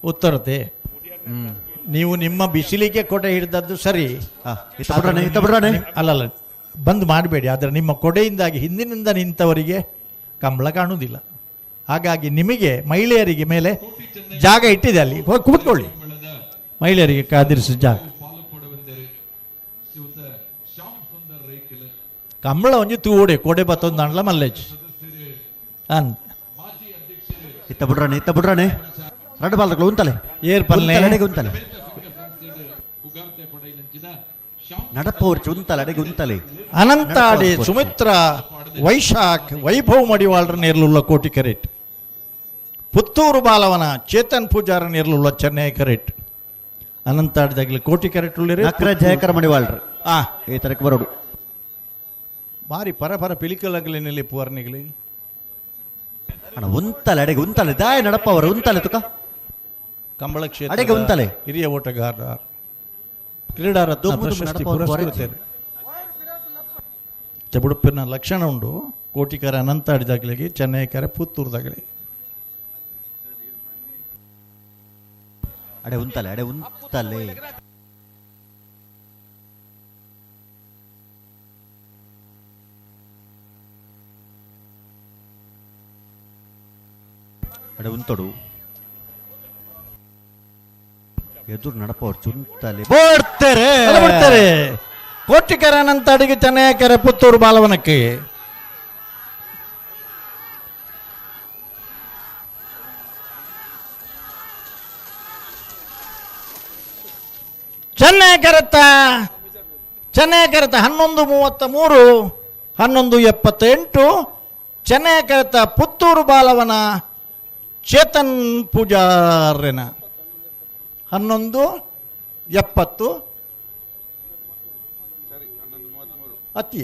Speaker 9: ಉತ್ತರತೆ ನೀವು ನಿಮ್ಮ ಬಿಸಿಲಿಗೆ ಕೊಡೆ ಹಿಡಿದದ್ದು ಸರಿ ಅಲ್ಲಲ್ಲ ಬಂದ್ ಮಾಡಬೇಡಿ ಆದರೆ ನಿಮ್ಮ ಕೊಡೆಯಿಂದಾಗಿ ಹಿಂದಿನಿಂದ ನಿಂತವರಿಗೆ ಕಂಬಳ ಕಾಣುವುದಿಲ್ಲ ಹಾಗಾಗಿ ನಿಮಗೆ ಮಹಿಳೆಯರಿಗೆ ಮೇಲೆ ಜಾಗ ಇಟ್ಟಿದೆ ಅಲ್ಲಿ ಹೋಗಿ ಕೂತ್ಕೊಳ್ಳಿ ಮಹಿಳೆಯರಿಗೆ ಕಾದಿರಿಸಿದ ಜಾಗ ಕಂಬಳ ಒಂಜಿ ತೂಡೆ ಕೊಡೆ ಬತ್ತೊಂದು ಅಂಡ್ಲ ಮಲ್ಲೇಜ್ ಅಂದ್
Speaker 11: ಇತ್ತ ಬಿಡ್ರಾನೆ ರಡ್ಡು ಬಾಲ್ಗಳು ಉಂತಲೆ
Speaker 9: ಏರ್ ಪಲ್ಲೆ
Speaker 11: ಉಂತಲೆ ನಡಪೋರ್ಚು ಉಂತಲೆ ಅಡೆಗೆ ಉಂತಲೆ
Speaker 9: ಅನಂತಾಡಿ ಸುಮಿತ್ರ ವೈಶಾಖ್ ವೈಭವ್ ಮಡಿವಾಳ್ರ ನೇರ್ಲುಳ್ಳ ಕೋಟಿ ಕರೆಟ್ ಪುತ್ತೂರು ಬಾಲವನ ಚೇತನ್ ಪೂಜಾರ ನೇರ್ಲುಳ್ಳ ಚೆನ್ನೈ ಕರೆಟ್ ಅನಂತಾಡಿದಾಗಲಿ ಕೋಟಿ ಕರೆಟ್ ಉಳ್ಳಿರಿ
Speaker 11: ಅಕ್ರ ಜಯಕರ ಮಡಿವಾಳ್ರು ಈ ತರಕ್ಕೆ ಬರೋಡು
Speaker 9: ಬಾರಿ ಪರ ಪಿಲಿಕಲಾಗಲಿ ಪುವರ್ನಿಗಲಿ
Speaker 11: ಅಣ್ಣ ಉಂತಲೆ ಅಡೆಗೆ ಉಂತಲೆ ದಾಯ ನಡಪ್ಪ ಅವರು ಉಂತಲೆ ತುಕ
Speaker 9: ಕಂಬಳ ಕ್ಷೇತ್ರ
Speaker 11: ಅಡೆಗೆ ಉಂತಲೆ
Speaker 9: ಹಿರಿಯ ಓಟಗಾರ ಕ್ರೀಡಾರತ್ನ ಪ್ರಶಸ್ತಿ ಪುರಸ್ಕೃತರು ಉಡುಪಿನ ಲಕ್ಷಣ ಉಂಡು ಕೋಟಿಕರ ಅನಂತಾಡಿದಾಗಲಿಗೆ ಚೆನ್ನೈಕರ ಪುತ್ತೂರ್ದಾಗಲಿ
Speaker 11: ಅಡೆ ಉಂತಲೆ ಅಡೆ ಉಂತಡು ಎದುರು ನಡಪವ್ರು ಚುಂತಲೆ
Speaker 9: ಬಿಡ್ತಾರೆ ಕೋಟಿಕರ ಅನಂತಾಡಿಗೆ ಚೆನ್ನೈಕರ ಪುತ್ತೂರು ಬಾಲವನಕ್ಕೆ ಚೆನ್ನೈ ಕರೆತ 11:33 11:78 ಚೆನ್ನೈ ಕರೆತ ಪುತ್ತೂರು ಬಾಲವನ ಚೇತನ್ ಪೂಜಾರ್ಯನ 11:70 ಅತಿ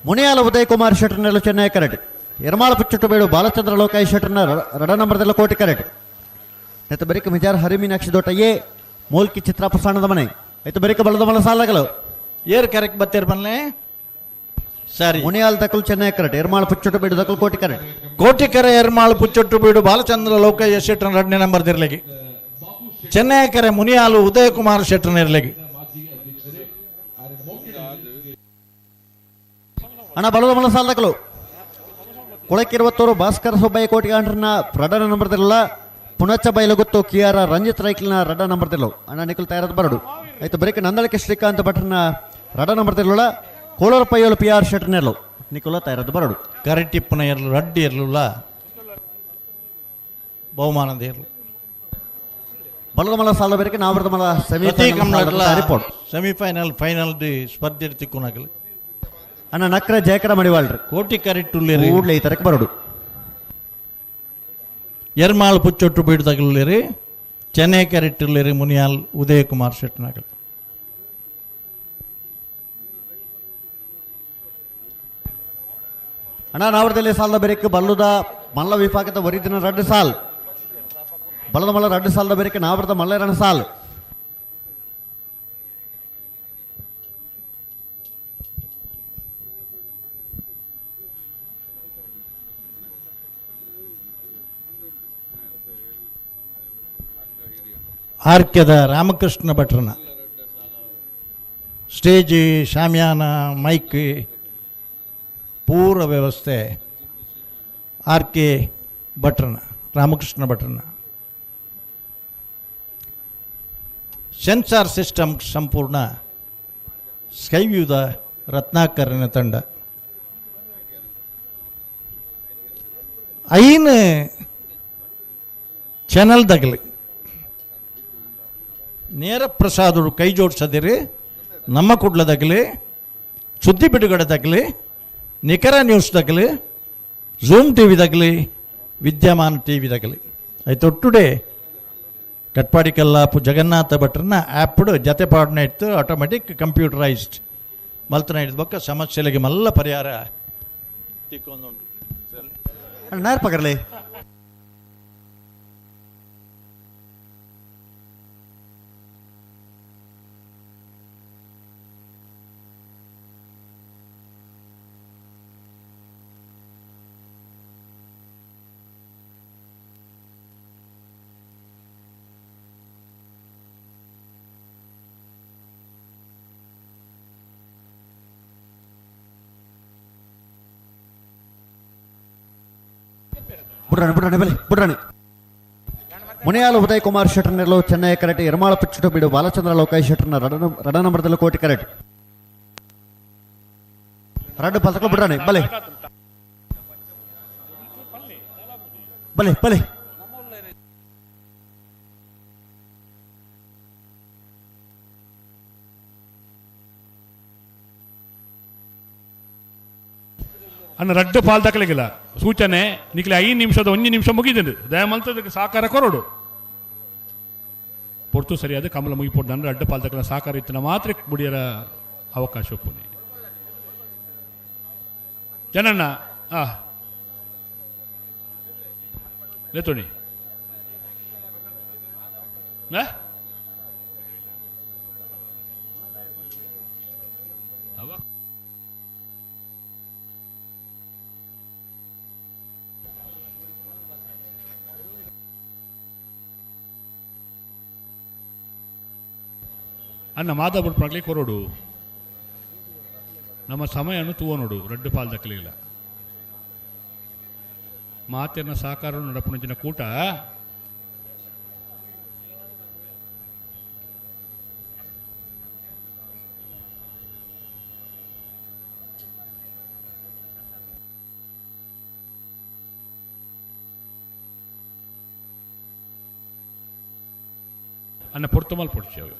Speaker 11: ಮುನಿಯಾಲ ಉದಯ್ ಕುಮಾರ್ ಶೆಟ್ಟರ್ನಲ್ಲೂ ಚೆನ್ನೈ ಕರೆಟ್ ಎರ್ಮಾಳ ಪುಚ್ಚುಟ್ಟಬೇಡು ಬಾಲಚಂದ್ರ ಲೋಕಾಯಿ ಶೆಟ್ಟರ್ನ ರಡ ನಂಬರ್ದಲ್ಲ ಕೋಟಿ ಕರೆಟ್ ಆಯ್ತು ಬರಿಕ ಮಿಜಾರ್ ಹರಿಮೀನಾಕ್ಷಿ ದೊಡ್ಡ ಮೂಲ್ಕಿ ಚಿತ್ರ ಪ್ರಸಾರಣದ ಮನೆ ಆಯ್ತು ಬರಿಕ ಬಲದ ಮಲ ಸಾಲಗಳು
Speaker 9: ಏರ್ ಕರೆಕ್ಟ್ ಬತ್ತೇರ್ ಬನ್ನೆ ಸರಿ
Speaker 11: ಮುನಿಯಾಲ್ ದಕಲ್ ಚೆನ್ನೈ ಕರೆಟ್ ಎರ್ಮಾಳ ಪುಚ್ಚುಟ್ಟಬೇಡು ದಕಲ್ ಕೋಟಿ ಕರೆಟ್
Speaker 9: ಕೋಟಿಕೆರೆ ಎರ್ಮಾಳು ಪುಚ್ಚೊಟ್ಟು ಬೀಡು ಬಾಲಚಂದ್ರ ಲೋಕಯ್ಯ ಶೆಟ್ಟರ್ನ 2ನೇ ನಂಬರ್ ಇರ್ಲಿಕ್ಕೆ ಚೆನ್ನೈ ಕೆರೆ ಮುನಿಯಾಲು ಉದಯ ಕುಮಾರ್ ಶೆಟ್ಟರ್ನ ಇರ್ಲಿಕ್ಕೆ
Speaker 11: ಅಣ್ಣ ಬಲದ ಮಲ ಸಾಲಗಳು ಕೊಳಕಿರುವತ್ತೂರು ಭಾಸ್ಕರ ಸುಬ್ಬಯ್ಯ ಕೋಟಿಗಾಂಡ್ರನ್ನ ರಡ ನಂಬರ್ದಿರಲ್ಲ ಪುಣಚ್ಚ ಬೈಲಗುತ್ತು ಕಿಯಾರ ರಂಜಿತ್ ರೈಕ್ಲಿನ ರಡ ನಂಬರ್ದಿಲ್ಲವು ಅಣ್ಣ ನಿಖಲ್ ತಯಾರದ ಬರಡು ಆಯ್ತು ಬರೀಕ ನಂದಳಿಕೆ ಶ್ರೀಕಾಂತ್ ಭಟ್ರನ್ನ ರಡ ನಂಬರ್ದಿರಲ್ಲ ಕೋಳೂರು ಪೈಯೋಳು ಪಿ ಆರ್ ಶೆಟ್ಟರ್ನೆಲ್ಲವು ನಿಖಲ ತಯಾರದ ಬರಡು
Speaker 9: ಕರೆಕ್ಟಿಪ್ಪನ ಇರಲು ರಡ್ಡಿ ಇರಲಿಲ್ಲ ಬಹುಮಾನದ ಇರಲು
Speaker 11: ಬಲದ ಮಲ ಸಾಲ ಬೇರೆ ನಾವರದ ಮಲ ರಿಪೋರ್ಟ್
Speaker 9: ಸೆಮಿಫೈನಲ್ ಫೈನಲ್ ಸ್ಪರ್ಧೆ ತಿಕ್ಕೋನಾಗಲಿ
Speaker 11: ಅಣ್ಣ ನಕ್ರ ಜಯಕರ ಮಡಿವಾಳ್ರಿ
Speaker 9: ಕೋಟಿ ಕರೆಕ್ಟ್
Speaker 11: ಕೂಡ್ಲೆ ಈ ತರಕ್ಕೆ ಬರಡು
Speaker 9: ಎರ್ಮಾಳು ಪುಚ್ಚೊಟ್ಟು ಬೀಡ್ದಾಗಲಿರಿ ಚೆನ್ನೈ ಕರೆಕ್ಟ್ ಇರ್ಲಿರಿ ಮುನಿಯಾಲ್ ಉದಯ ಕುಮಾರ್ ಶೆಟ್ಟನಾಗಲಿ
Speaker 11: ಅಣ್ಣ ನಾವರದಲ್ಲಿ ಸಾಲದ ಬೇರೆಕ್ಕೆ ಬಲ್ಲುದ ಮಲ್ಲ ವಿಭಾಗದ ವರಿದಿನ ರಡ್ಡು ಸಾಲ್ ಬಲದ ಮಲ್ಲ ರಡ್ಡು ಸಾಲದ ಬೇರೆಕ್ಕೆ ನಾವರದ ಮಲ್ಲೆರಣ ಸಾಲ್
Speaker 9: ಆರ್ಕ್ಯದ ರಾಮಕೃಷ್ಣ ಭಟ್ರನ ಸ್ಟೇಜ್ ಶಾಮಿಯಾನ ಮೈಕ್ ಪೂರ್ವ ವ್ಯವಸ್ಥೆ ಆರ್ ಕೆ ಭಟ್ರನ ರಾಮಕೃಷ್ಣ ಭಟ್ರನ ಸೆನ್ಸಾರ್ ಸಿಸ್ಟಮ್ ಸಂಪೂರ್ಣ ಸ್ಕೈವ್ಯೂದ ರತ್ನಾಕರನ ತಂಡ ಐನ್ ಚಾನಲ್ದಾಗಲಿ ನೇರ ಪ್ರಸಾದರು ಕೈ ಜೋಡಿಸದಿರಿ ನಮ್ಮ ಕುಡ್ಲದಾಗಲಿ ಸುದ್ದಿ ಬಿಡುಗಡೆದಾಗಲಿ ನಿಖರ ನ್ಯೂಸ್ದಾಗಲಿ ಝೂಮ್ ಟಿ ವಿದಾಗಲಿ ವಿದ್ಯಮಾನ ಟಿ ವಿದಾಗಲಿ ಆಯ್ತು ಟುಡೇ ಕಟ್ಪಾಡಿ ಕಲ್ಲಾಪು ಜಗನ್ನಾಥ ಭಟ್ರನ್ನ ಆ್ಯಪ್ಡು ಜತೆ ಪಾಡ್ನ ಇತ್ತು ಆಟೋಮೆಟಿಕ್ ಕಂಪ್ಯೂಟರೈಸ್ಡ್ ಮಲ್ತನ ಹಿಡಿದ ಬೊಕ್ಕ ಸಮಸ್ಯೆಗಳಿಗೆ ಮಲ್ಲ ಪರಿಹಾರ ತಿಕ್ಕೊಂದುಂಟು
Speaker 11: ನೇರ ಪಗರ್ಲಿ ಬುಡ್ರಾಣಿ ಮುನಿಯಾಲ ಉದಯ್ ಕುಮಾರ್ ಶೆಟ್ಟರ್ನೆಲ್ಲೋ ಚೆನ್ನೈ ಕರೆಟ್ ಎರ್ಮಾಳ ಪುಚ್ಚುಟ್ಟು ಬಿಡು ಬಾಲಚಂದ್ರ ಲೋಕಾಯಿ ಶೆಟ್ಟರ್ನ ರಡ ನಂಬರ್ದಲ್ಲಿ ಕೋಟಿ ಕರೆಟ್ ರಡ್ಡು ಪಲ್ತಕ ಬಿಡ್ರಾಣಿ ಬಲೆ ಬಲೆ ಬಲೆ
Speaker 12: ಅನ್ನ ರಡ್ಡು ಪಾಲ್ ತಕ್ಕಲಿಕ್ಕಿಲ್ಲ ಸೂಚನೆ ನಿಕ್ಲಿ 5 ನಿಮಿಷದ 1 ನಿಮಿಷ ಮುಗಿದಿದ್ದು ದಯಮಲ್ತದಕ್ಕೆ ಸಹಕಾರ ಕೊರೋಡು ಪೊರ್ತು ಸರಿಯಾದ ಕಮಲ ಮುಗಿಪೊಡ್ಡು ಅಂದ್ರೆ ಅಡ್ಡ ಪಾಲ್ ತಕ್ಕಲ ಸಹಕಾರ ಇತ್ತಿನ ಮಾತ್ರ ಬುಡಿಯರ ಅವಕಾಶ ಒಪ್ಪುನೆ ಜನಣ್ಣ ಲೇತೋಣಿ ಅನ್ನ ಮಾಧವ ಪ್ರಾಗ್ಲಿಕ್ಕೆ ಹೊರಡು ನಮ್ಮ ಸಮಯನು ತೂವ ನೋಡು ರಡ್ಡು ಪಾಲ್ ದಕ್ಕಲಿಲ್ಲ ಮಾತಿನ ಸಹಕಾರ ನಡಪುಣಜಿನ ಕೂಟ ಅನ್ನ ಪೊರ್ತುಮಲ್ ಪೊಡ್ಚೇವೆ.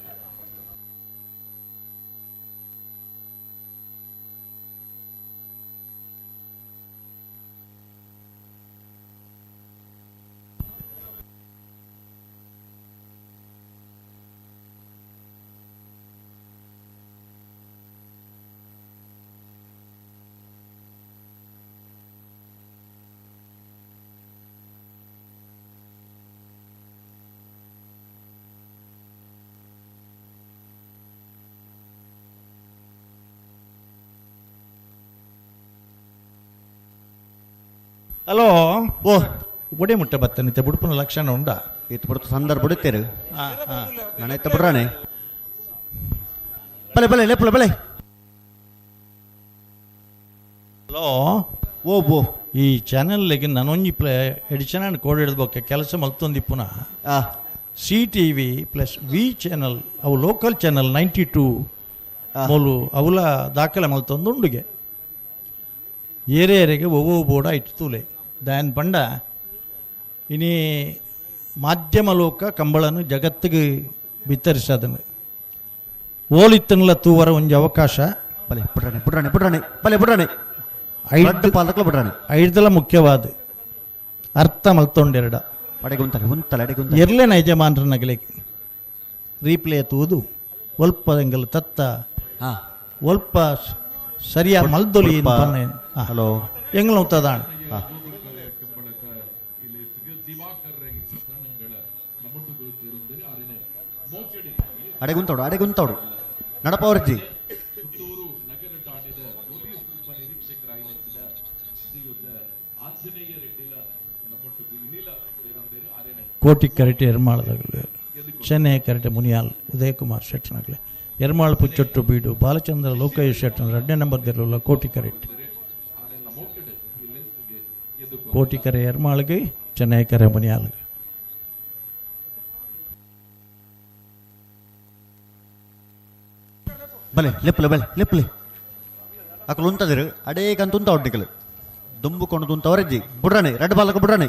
Speaker 9: ಹಲೋ ಓ ಬುಡೆ ಮುಟ್ಟ ಬತ್ತನಿತ್ತೆ ಬುಡುಪುನ ಲಕ್ಷಣ ಉಂಡ
Speaker 11: ಇತ್ತು ಬಿಡ್ತು ಸಂದರ್ಭ ಬಿಡುತ್ತೇರು
Speaker 9: ಹಾಂ ಹಾಂ
Speaker 11: ನಾನು ಎತ್ತ ಬಿಡ್ರಾನೆ ಬಲೆ ಬಲೆ ಲೆಪ್ಪಲೆ ಬಲೆ.
Speaker 9: ಹಲೋ
Speaker 11: ಓ ಬೋ
Speaker 9: ಈ ಚಾನಲ್ಗೆ ನಾನೊಂಜಿ ಎಡಿಷನ್ ಆ್ಯಂಡ್ ಕೋಡ್ ಹಿಡಿದ್ಬೋಕೆ ಕೆಲಸ ಮಲ್ತೊಂದಿಪ್ಪುನ C T V plus V channel ಅವು ಲೋಕಲ್ ಚಾನಲ್ 92 ಮೂಲು ಅವಲ ದಾಖಲೆ ಮಲ್ತೊಂದು ಉಂಡುಗೆ ಏರಿಯರಿಗೆ ಒವ್ವು ಬೋಡ ಇಟ್ಟು ತೂಲೆ ದಾಯನ್ ಪಂಡ ಇನಿ ಮಾಧ್ಯಮ ಲೋಕ ಕಂಬಳನ್ನು ಜಗತ್ತಿಗೆ ಬಿತ್ತರಿಸದನು ಓಲಿತ್ತನಲ ತೂವರ ಒಂಜಿ ಅವಕಾಶ
Speaker 11: ಬಲೆ ಬಿಡ್ರಾನೆ ಬಿಡ್ರಾನೆ ಬಿಡ್ರಾನೆ ಬಲೆ ಬಿಡ್ರಾನೆ ಪಾಲಕಲ ಬಿಡ್ರಾನೆ
Speaker 9: ಐದಲ ಮುಖ್ಯವಾದ ಅರ್ಥ ಮಲ್ತೊಂಡೆರಡ
Speaker 11: ಅಡೆಗೆ ಉಂತಲೆ ಉಂತಲೆ ಅಡೆಗೆ ಉಂತಲೆ
Speaker 9: ಎರ್ಲೇನ ಯಜಮಾನರ ನಗಲೆ ರೀಪ್ಲೇ ತೂದು ಒಲ್ಪ ಎಂಗಲ್ ತತ್ತ ಒಲ್ಪ ಸರಿಯಾದ ಮಲ್ದೊಲಿ
Speaker 11: ಹಲೋ
Speaker 9: ಎಂಗ್ಲ ಉತ್ತದಾಣ
Speaker 11: ಅಡೆಗುಂತೋಡು ಅಡೆಗುಂತೋಡು ನಡಪವರ್ಜಿ
Speaker 9: ಕೋಟಿ ಕರೆಟೆ ಎರ್ಮಾಳದಾಗಲಿ ಚೆನ್ನೈ ಕರೆಟೆ ಮುನಿಯಾಲ್ ಉದಯಕುಮಾರ್ ಶೆಟ್ಟನಗಲಿ ಎರ್ಮಾಳ್ ಪುಚ್ಚೊಟ್ಟು ಬೀಡು ಬಾಲಚಂದ್ರ ಲೋಕೇಶ್ ಶೆಟ್ಟನ 2ನೇ ನಂಬರ್ ದಿರಲ್ಲ ಕೋಟಿ ಕರೆಟ್ ಕೋಟಿ ಕರೆ ಎರ್ಮಾಳ್ಗೆ ಚೆನ್ನೈ ಕರೆ ಮುನಿಯಾಲ್ಗೆ
Speaker 11: ಬಲೆ ಲೆಪ್ಪಲೆ ಬಲೆ ಲೆಪ್ಪಲೆ ಅಕಲು ಉಂತದಿರು ಅಡೇಕಂತ ಉಂತ ಒಡ್ಡಿಕಲು ದುಂಬುಕೊಂಡು ತುಂತ ಅವರಜ್ಜಿ ಬುಡ್ರಾನೆ ರೆಡ್ ಬಾಲಕ ಬುಡ್ರಾನೆ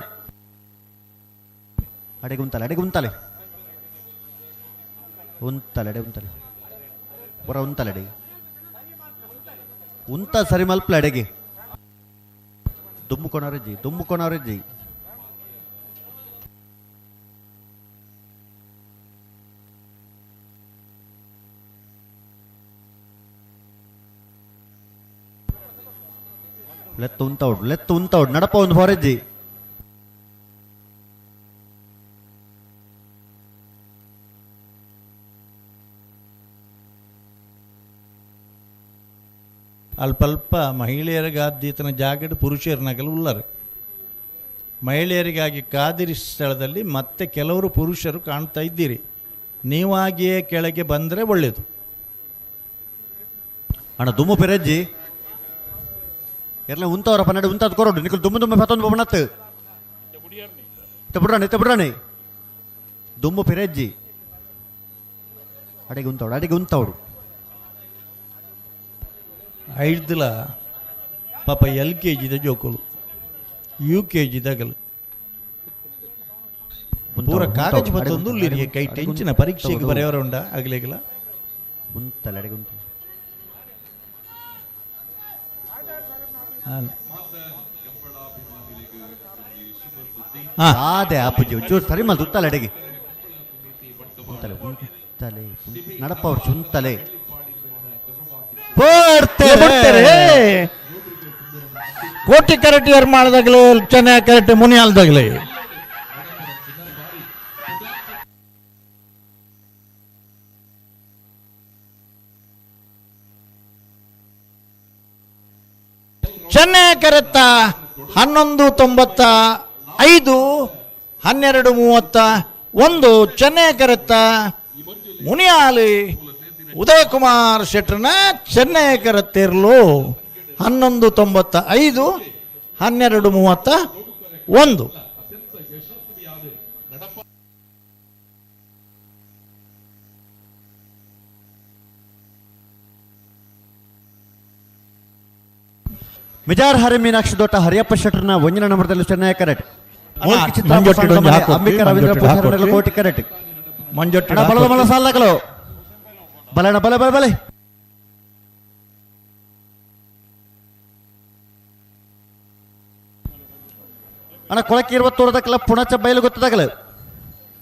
Speaker 11: ಅಡೆಗುಂತಲೆ ಅಡೆಗುಂತಲೆ ಉಂತಲೆ ಅಡೆ ಉಂತಲೆ ಪುರ ಉಂತಲೆ ಅಡೆ ಉಂತ ಸರಿ ಮಲ್ಪಲೆ ಅಡೆಗೆ ದುಂಬುಕೊಣವರಜ್ಜಿ ದುಂಬುಕೊಣವರಜ್ಜಿ ಲೆತ್ತು ಉಂತೌಡು ನಡಪ ಒಂದು ಹೊರಜ್ಜಿ
Speaker 9: ಅಲ್ಪಲ್ಪ ಮಹಿಳೆಯರಿಗಾದ್ದೀತನ ಜಾಗಡ್ ಪುರುಷರನಾಗಲು ಉಳ್ಳರು ಮಹಿಳೆಯರಿಗಾಗಿ ಕಾದಿರಿ ಸ್ಥಳದಲ್ಲಿ ಮತ್ತೆ ಕೆಲವರು ಪುರುಷರು ಕಾಣ್ತಾ ಇದ್ದೀರಿ ನೀವಾಗಿಯೇ ಕೆಳಗೆ ಬಂದರೆ ಒಳ್ಳೆಯದು
Speaker 11: ಅಣ್ಣ ದುಮ್ಮು ಪೆರಜ್ಜಿ ಎಲ್ಲ ಉಂತವರ ಪನ್ನಡೆ ಉಂತದ್ದು ಕೊರೋಡು ನಿಖಲ್ ದುಮ್ಮು ದುಮ್ಮೆ ಪತ್ತೊಂದು ಬಣ್ಣತ್ತು ಬಿಡ್ರಾಣೆ ದುಮ್ಮು ಪೆರಜ್ಜಿ ಅಡೆಗೆ ಉಂತವಡು
Speaker 9: ಐದಲ ಪಾಪ LKG ಜೋಕುಲು UKG ದಗಲು ಪೂರ ಕಾಗಜ್ ಬತ್ತೊಂದು ಉಳ್ಳಿರಿಗೆ ಕೈ ಟೆಂಚಿನ ಪರೀಕ್ಷೆಗೆ ಬರೆಯವರುಂಡ ಆಗಲೇಗಲ
Speaker 11: ಉಂತಲೆ ಅಡೆಗೆ ಉಂತ ಅದೇ ಅಪ್ಪಜಿ ಚೂರು ಸರಿ ಮಲ್ ಉತ್ತಲೆ ಅಡೆಗೆ ಉಂತಲೆ ಉಂತಲೆ ನಡಪ ಅವ್ರು ಉಂತಲೆ
Speaker 9: ಕೋಟಿ ಕರೆಕ್ಟ್ ಎರ್ಮಾಳದಾಗಲಿ ಚೆನ್ನೈ ಕರೆಕ್ಟ್ ಮುನಿಯಾಲ್ದಾಗಲಿ ಚೆನ್ನೈ ಕರೆತ್ತ 11:95 12:31 ಚೆನ್ನೈ ಕರೆತ್ತ ಮುನಿಯಾಲಿ ಉದಯಕುಮಾರ್ ಶೆಟ್ಟರ್ನ ಚೆನ್ನೈ ಕರೆತ್ತಿರಲು 11:95 12:31
Speaker 11: ಮಿಜಾರ್ ಹರಿ ಮೀನಾಕ್ಷಿ ದೊಡ್ಡ ಹರಿಯಪ್ಪ ಶೆಟ್ಟರ್ನ 1ನೇ ನಂಬರ್ದಲ್ಲಿ ಚೆನ್ನೈ ಕರೆಕ್ಟ್ ಅಂಬಿಕಾ ರವೀಂದ್ರ ಕೋಟಿ ಕರೆಕ್ಟ್
Speaker 9: ಮಂಜೊಟ್ಟು
Speaker 11: ಅಣ್ಣ ಬಲದ ಮಲ್ಲ ಸಾಲಗಳು ಬಲೆ ಅಣ್ಣ ಬಲೆ ಬಲೆ ಬಲೆ ಅಣ್ಣ ಕೊಳಕ್ಕೆ 20 ದಕ್ಕಲ ಪುಣಚ ಬಯಲು ಗೊತ್ತದಾಗಲ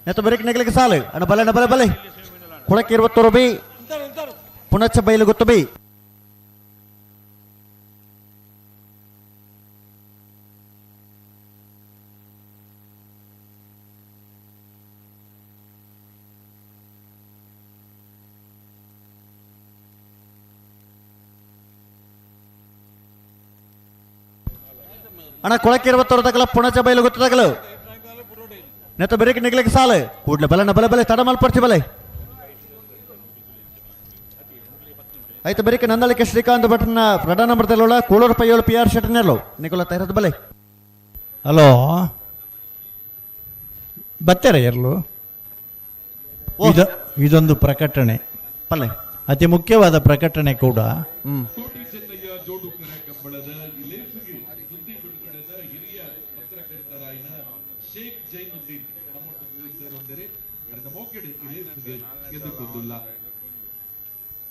Speaker 11: ನೆತ್ತ ಬರೀಕ್ ನೆಗಲಿಕ್ಕೆ ಸಾಲು ಅಣ್ಣ ಬಲೆ ಬಲೆ ಕೊಳಕ್ಕೆ 20 ಬೈ ಪುಣಚ ಬಯಲು ಗೊತ್ತು ಬೈ ಅಣ್ಣ ಕೊಳಕ್ಕೆ 20 ದಕ್ಕಲ ಪುಣಚ ಬಯಲು ಗೊತ್ತದಾಗಲ ನೆತ್ತ ಬರೀಕ್ ನೆಗಲಿಕ್ಕೆ ಸಾಲು ಕೂಡ್ಲೆ ಬಲೆ ತಡ ಮಲ್ಪಡ್ತಿ ಬಲೆ ಆಯ್ತು ಬರೀಕ ನಂದಳಿಕೆ ಶ್ರೀಕಾಂತ್ ಭಟ್ನ ಪ್ರಧಾನ ನಂಬರ್ದಲ್ಲ ಕೋಳೂರು ಪೈಯೋಳು PR ಶೆಟ್ಟನೆಲ್ಲೋ ನಿಕೋಲ ತೈರದ್ ಬಲೆ
Speaker 9: ಹಲೋ ಬರ್ತಾರೆ ಎಲ್ಲೂ ಇದೊಂದು ಪ್ರಕಟಣೆ
Speaker 11: ಪಲ್ಲೆ
Speaker 9: ಅತಿ ಮುಖ್ಯವಾದ ಪ್ರಕಟಣೆ ಕೂಡ.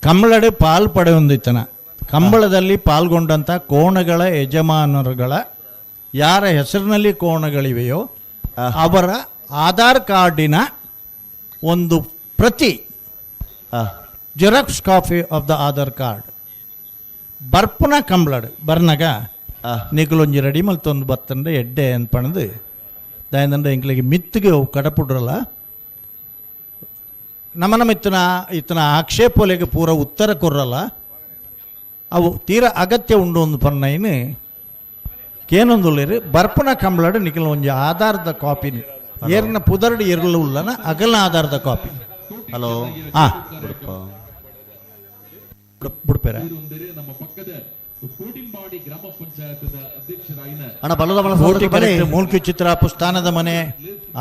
Speaker 9: ಕಂಬಳಡೆ ಪಾಲ್ಪಡೆ ಹೊಂದಿತನ ಕಂಬಳದಲ್ಲಿ ಪಾಲ್ಗೊಂಡಂಥ ಕೋಣಗಳ ಯಜಮಾನರುಗಳ ಯಾರ ಹೆಸರಿನಲ್ಲಿ ಕೋಣಗಳಿವೆಯೋ ಅವರ ಆಧಾರ್ ಕಾರ್ಡಿನ ಒಂದು ಪ್ರತಿ xerox copy of the Aadhaar card ಬರ್ಪುನ ಕಂಬಳಡು ಬರ್ನಗ ನಿಗುಲೊಂಜಿ ರೆಡಿ ಮಲ್ತೊಂದು ಬತ್ತಂದ್ರೆ ಎಡ್ಡೆ ಅನ್ಪಣದು ದಾಯಂದ್ರೆ ಇಂಕ್ಲಿಗೆ ಮಿತ್ತಿಗೆ ಕಡಪುಡ್ರಲ್ಲ ನಮ್ಮನ ಇತ್ತನ ಆಕ್ಷೇಪಲೆಗೆ ಪೂರ ಉತ್ತರ ಕೊರ್ರಲ್ಲ ಅವು ತೀರ ಅಗತ್ಯ ಉಂಡು ಒಂದು ಪನ್ನೈನು ಕೇನೊಂದುಳ್ಳೇರು ಬರ್ಪನ ಕಂಬಳಡು ನಿಖಿಲ ಒಂಜಿ ಆಧಾರದ ಕಾಪಿ ಏರ್ನ ಪುದರ್ಡು ಎರಲು ಉಳ್ಳನ ಅಗಲ ಆಧಾರದ ಕಾಪಿ.
Speaker 11: ಹಲೋ
Speaker 9: ಬಿಡ್ಪೇರ
Speaker 11: ಅಣ್ಣ ಬಲ್ಲದ
Speaker 9: ಮೂಲ್ಕಿ ಚಿತ್ರಾಪು ಸ್ಥಾನದ ಮನೆ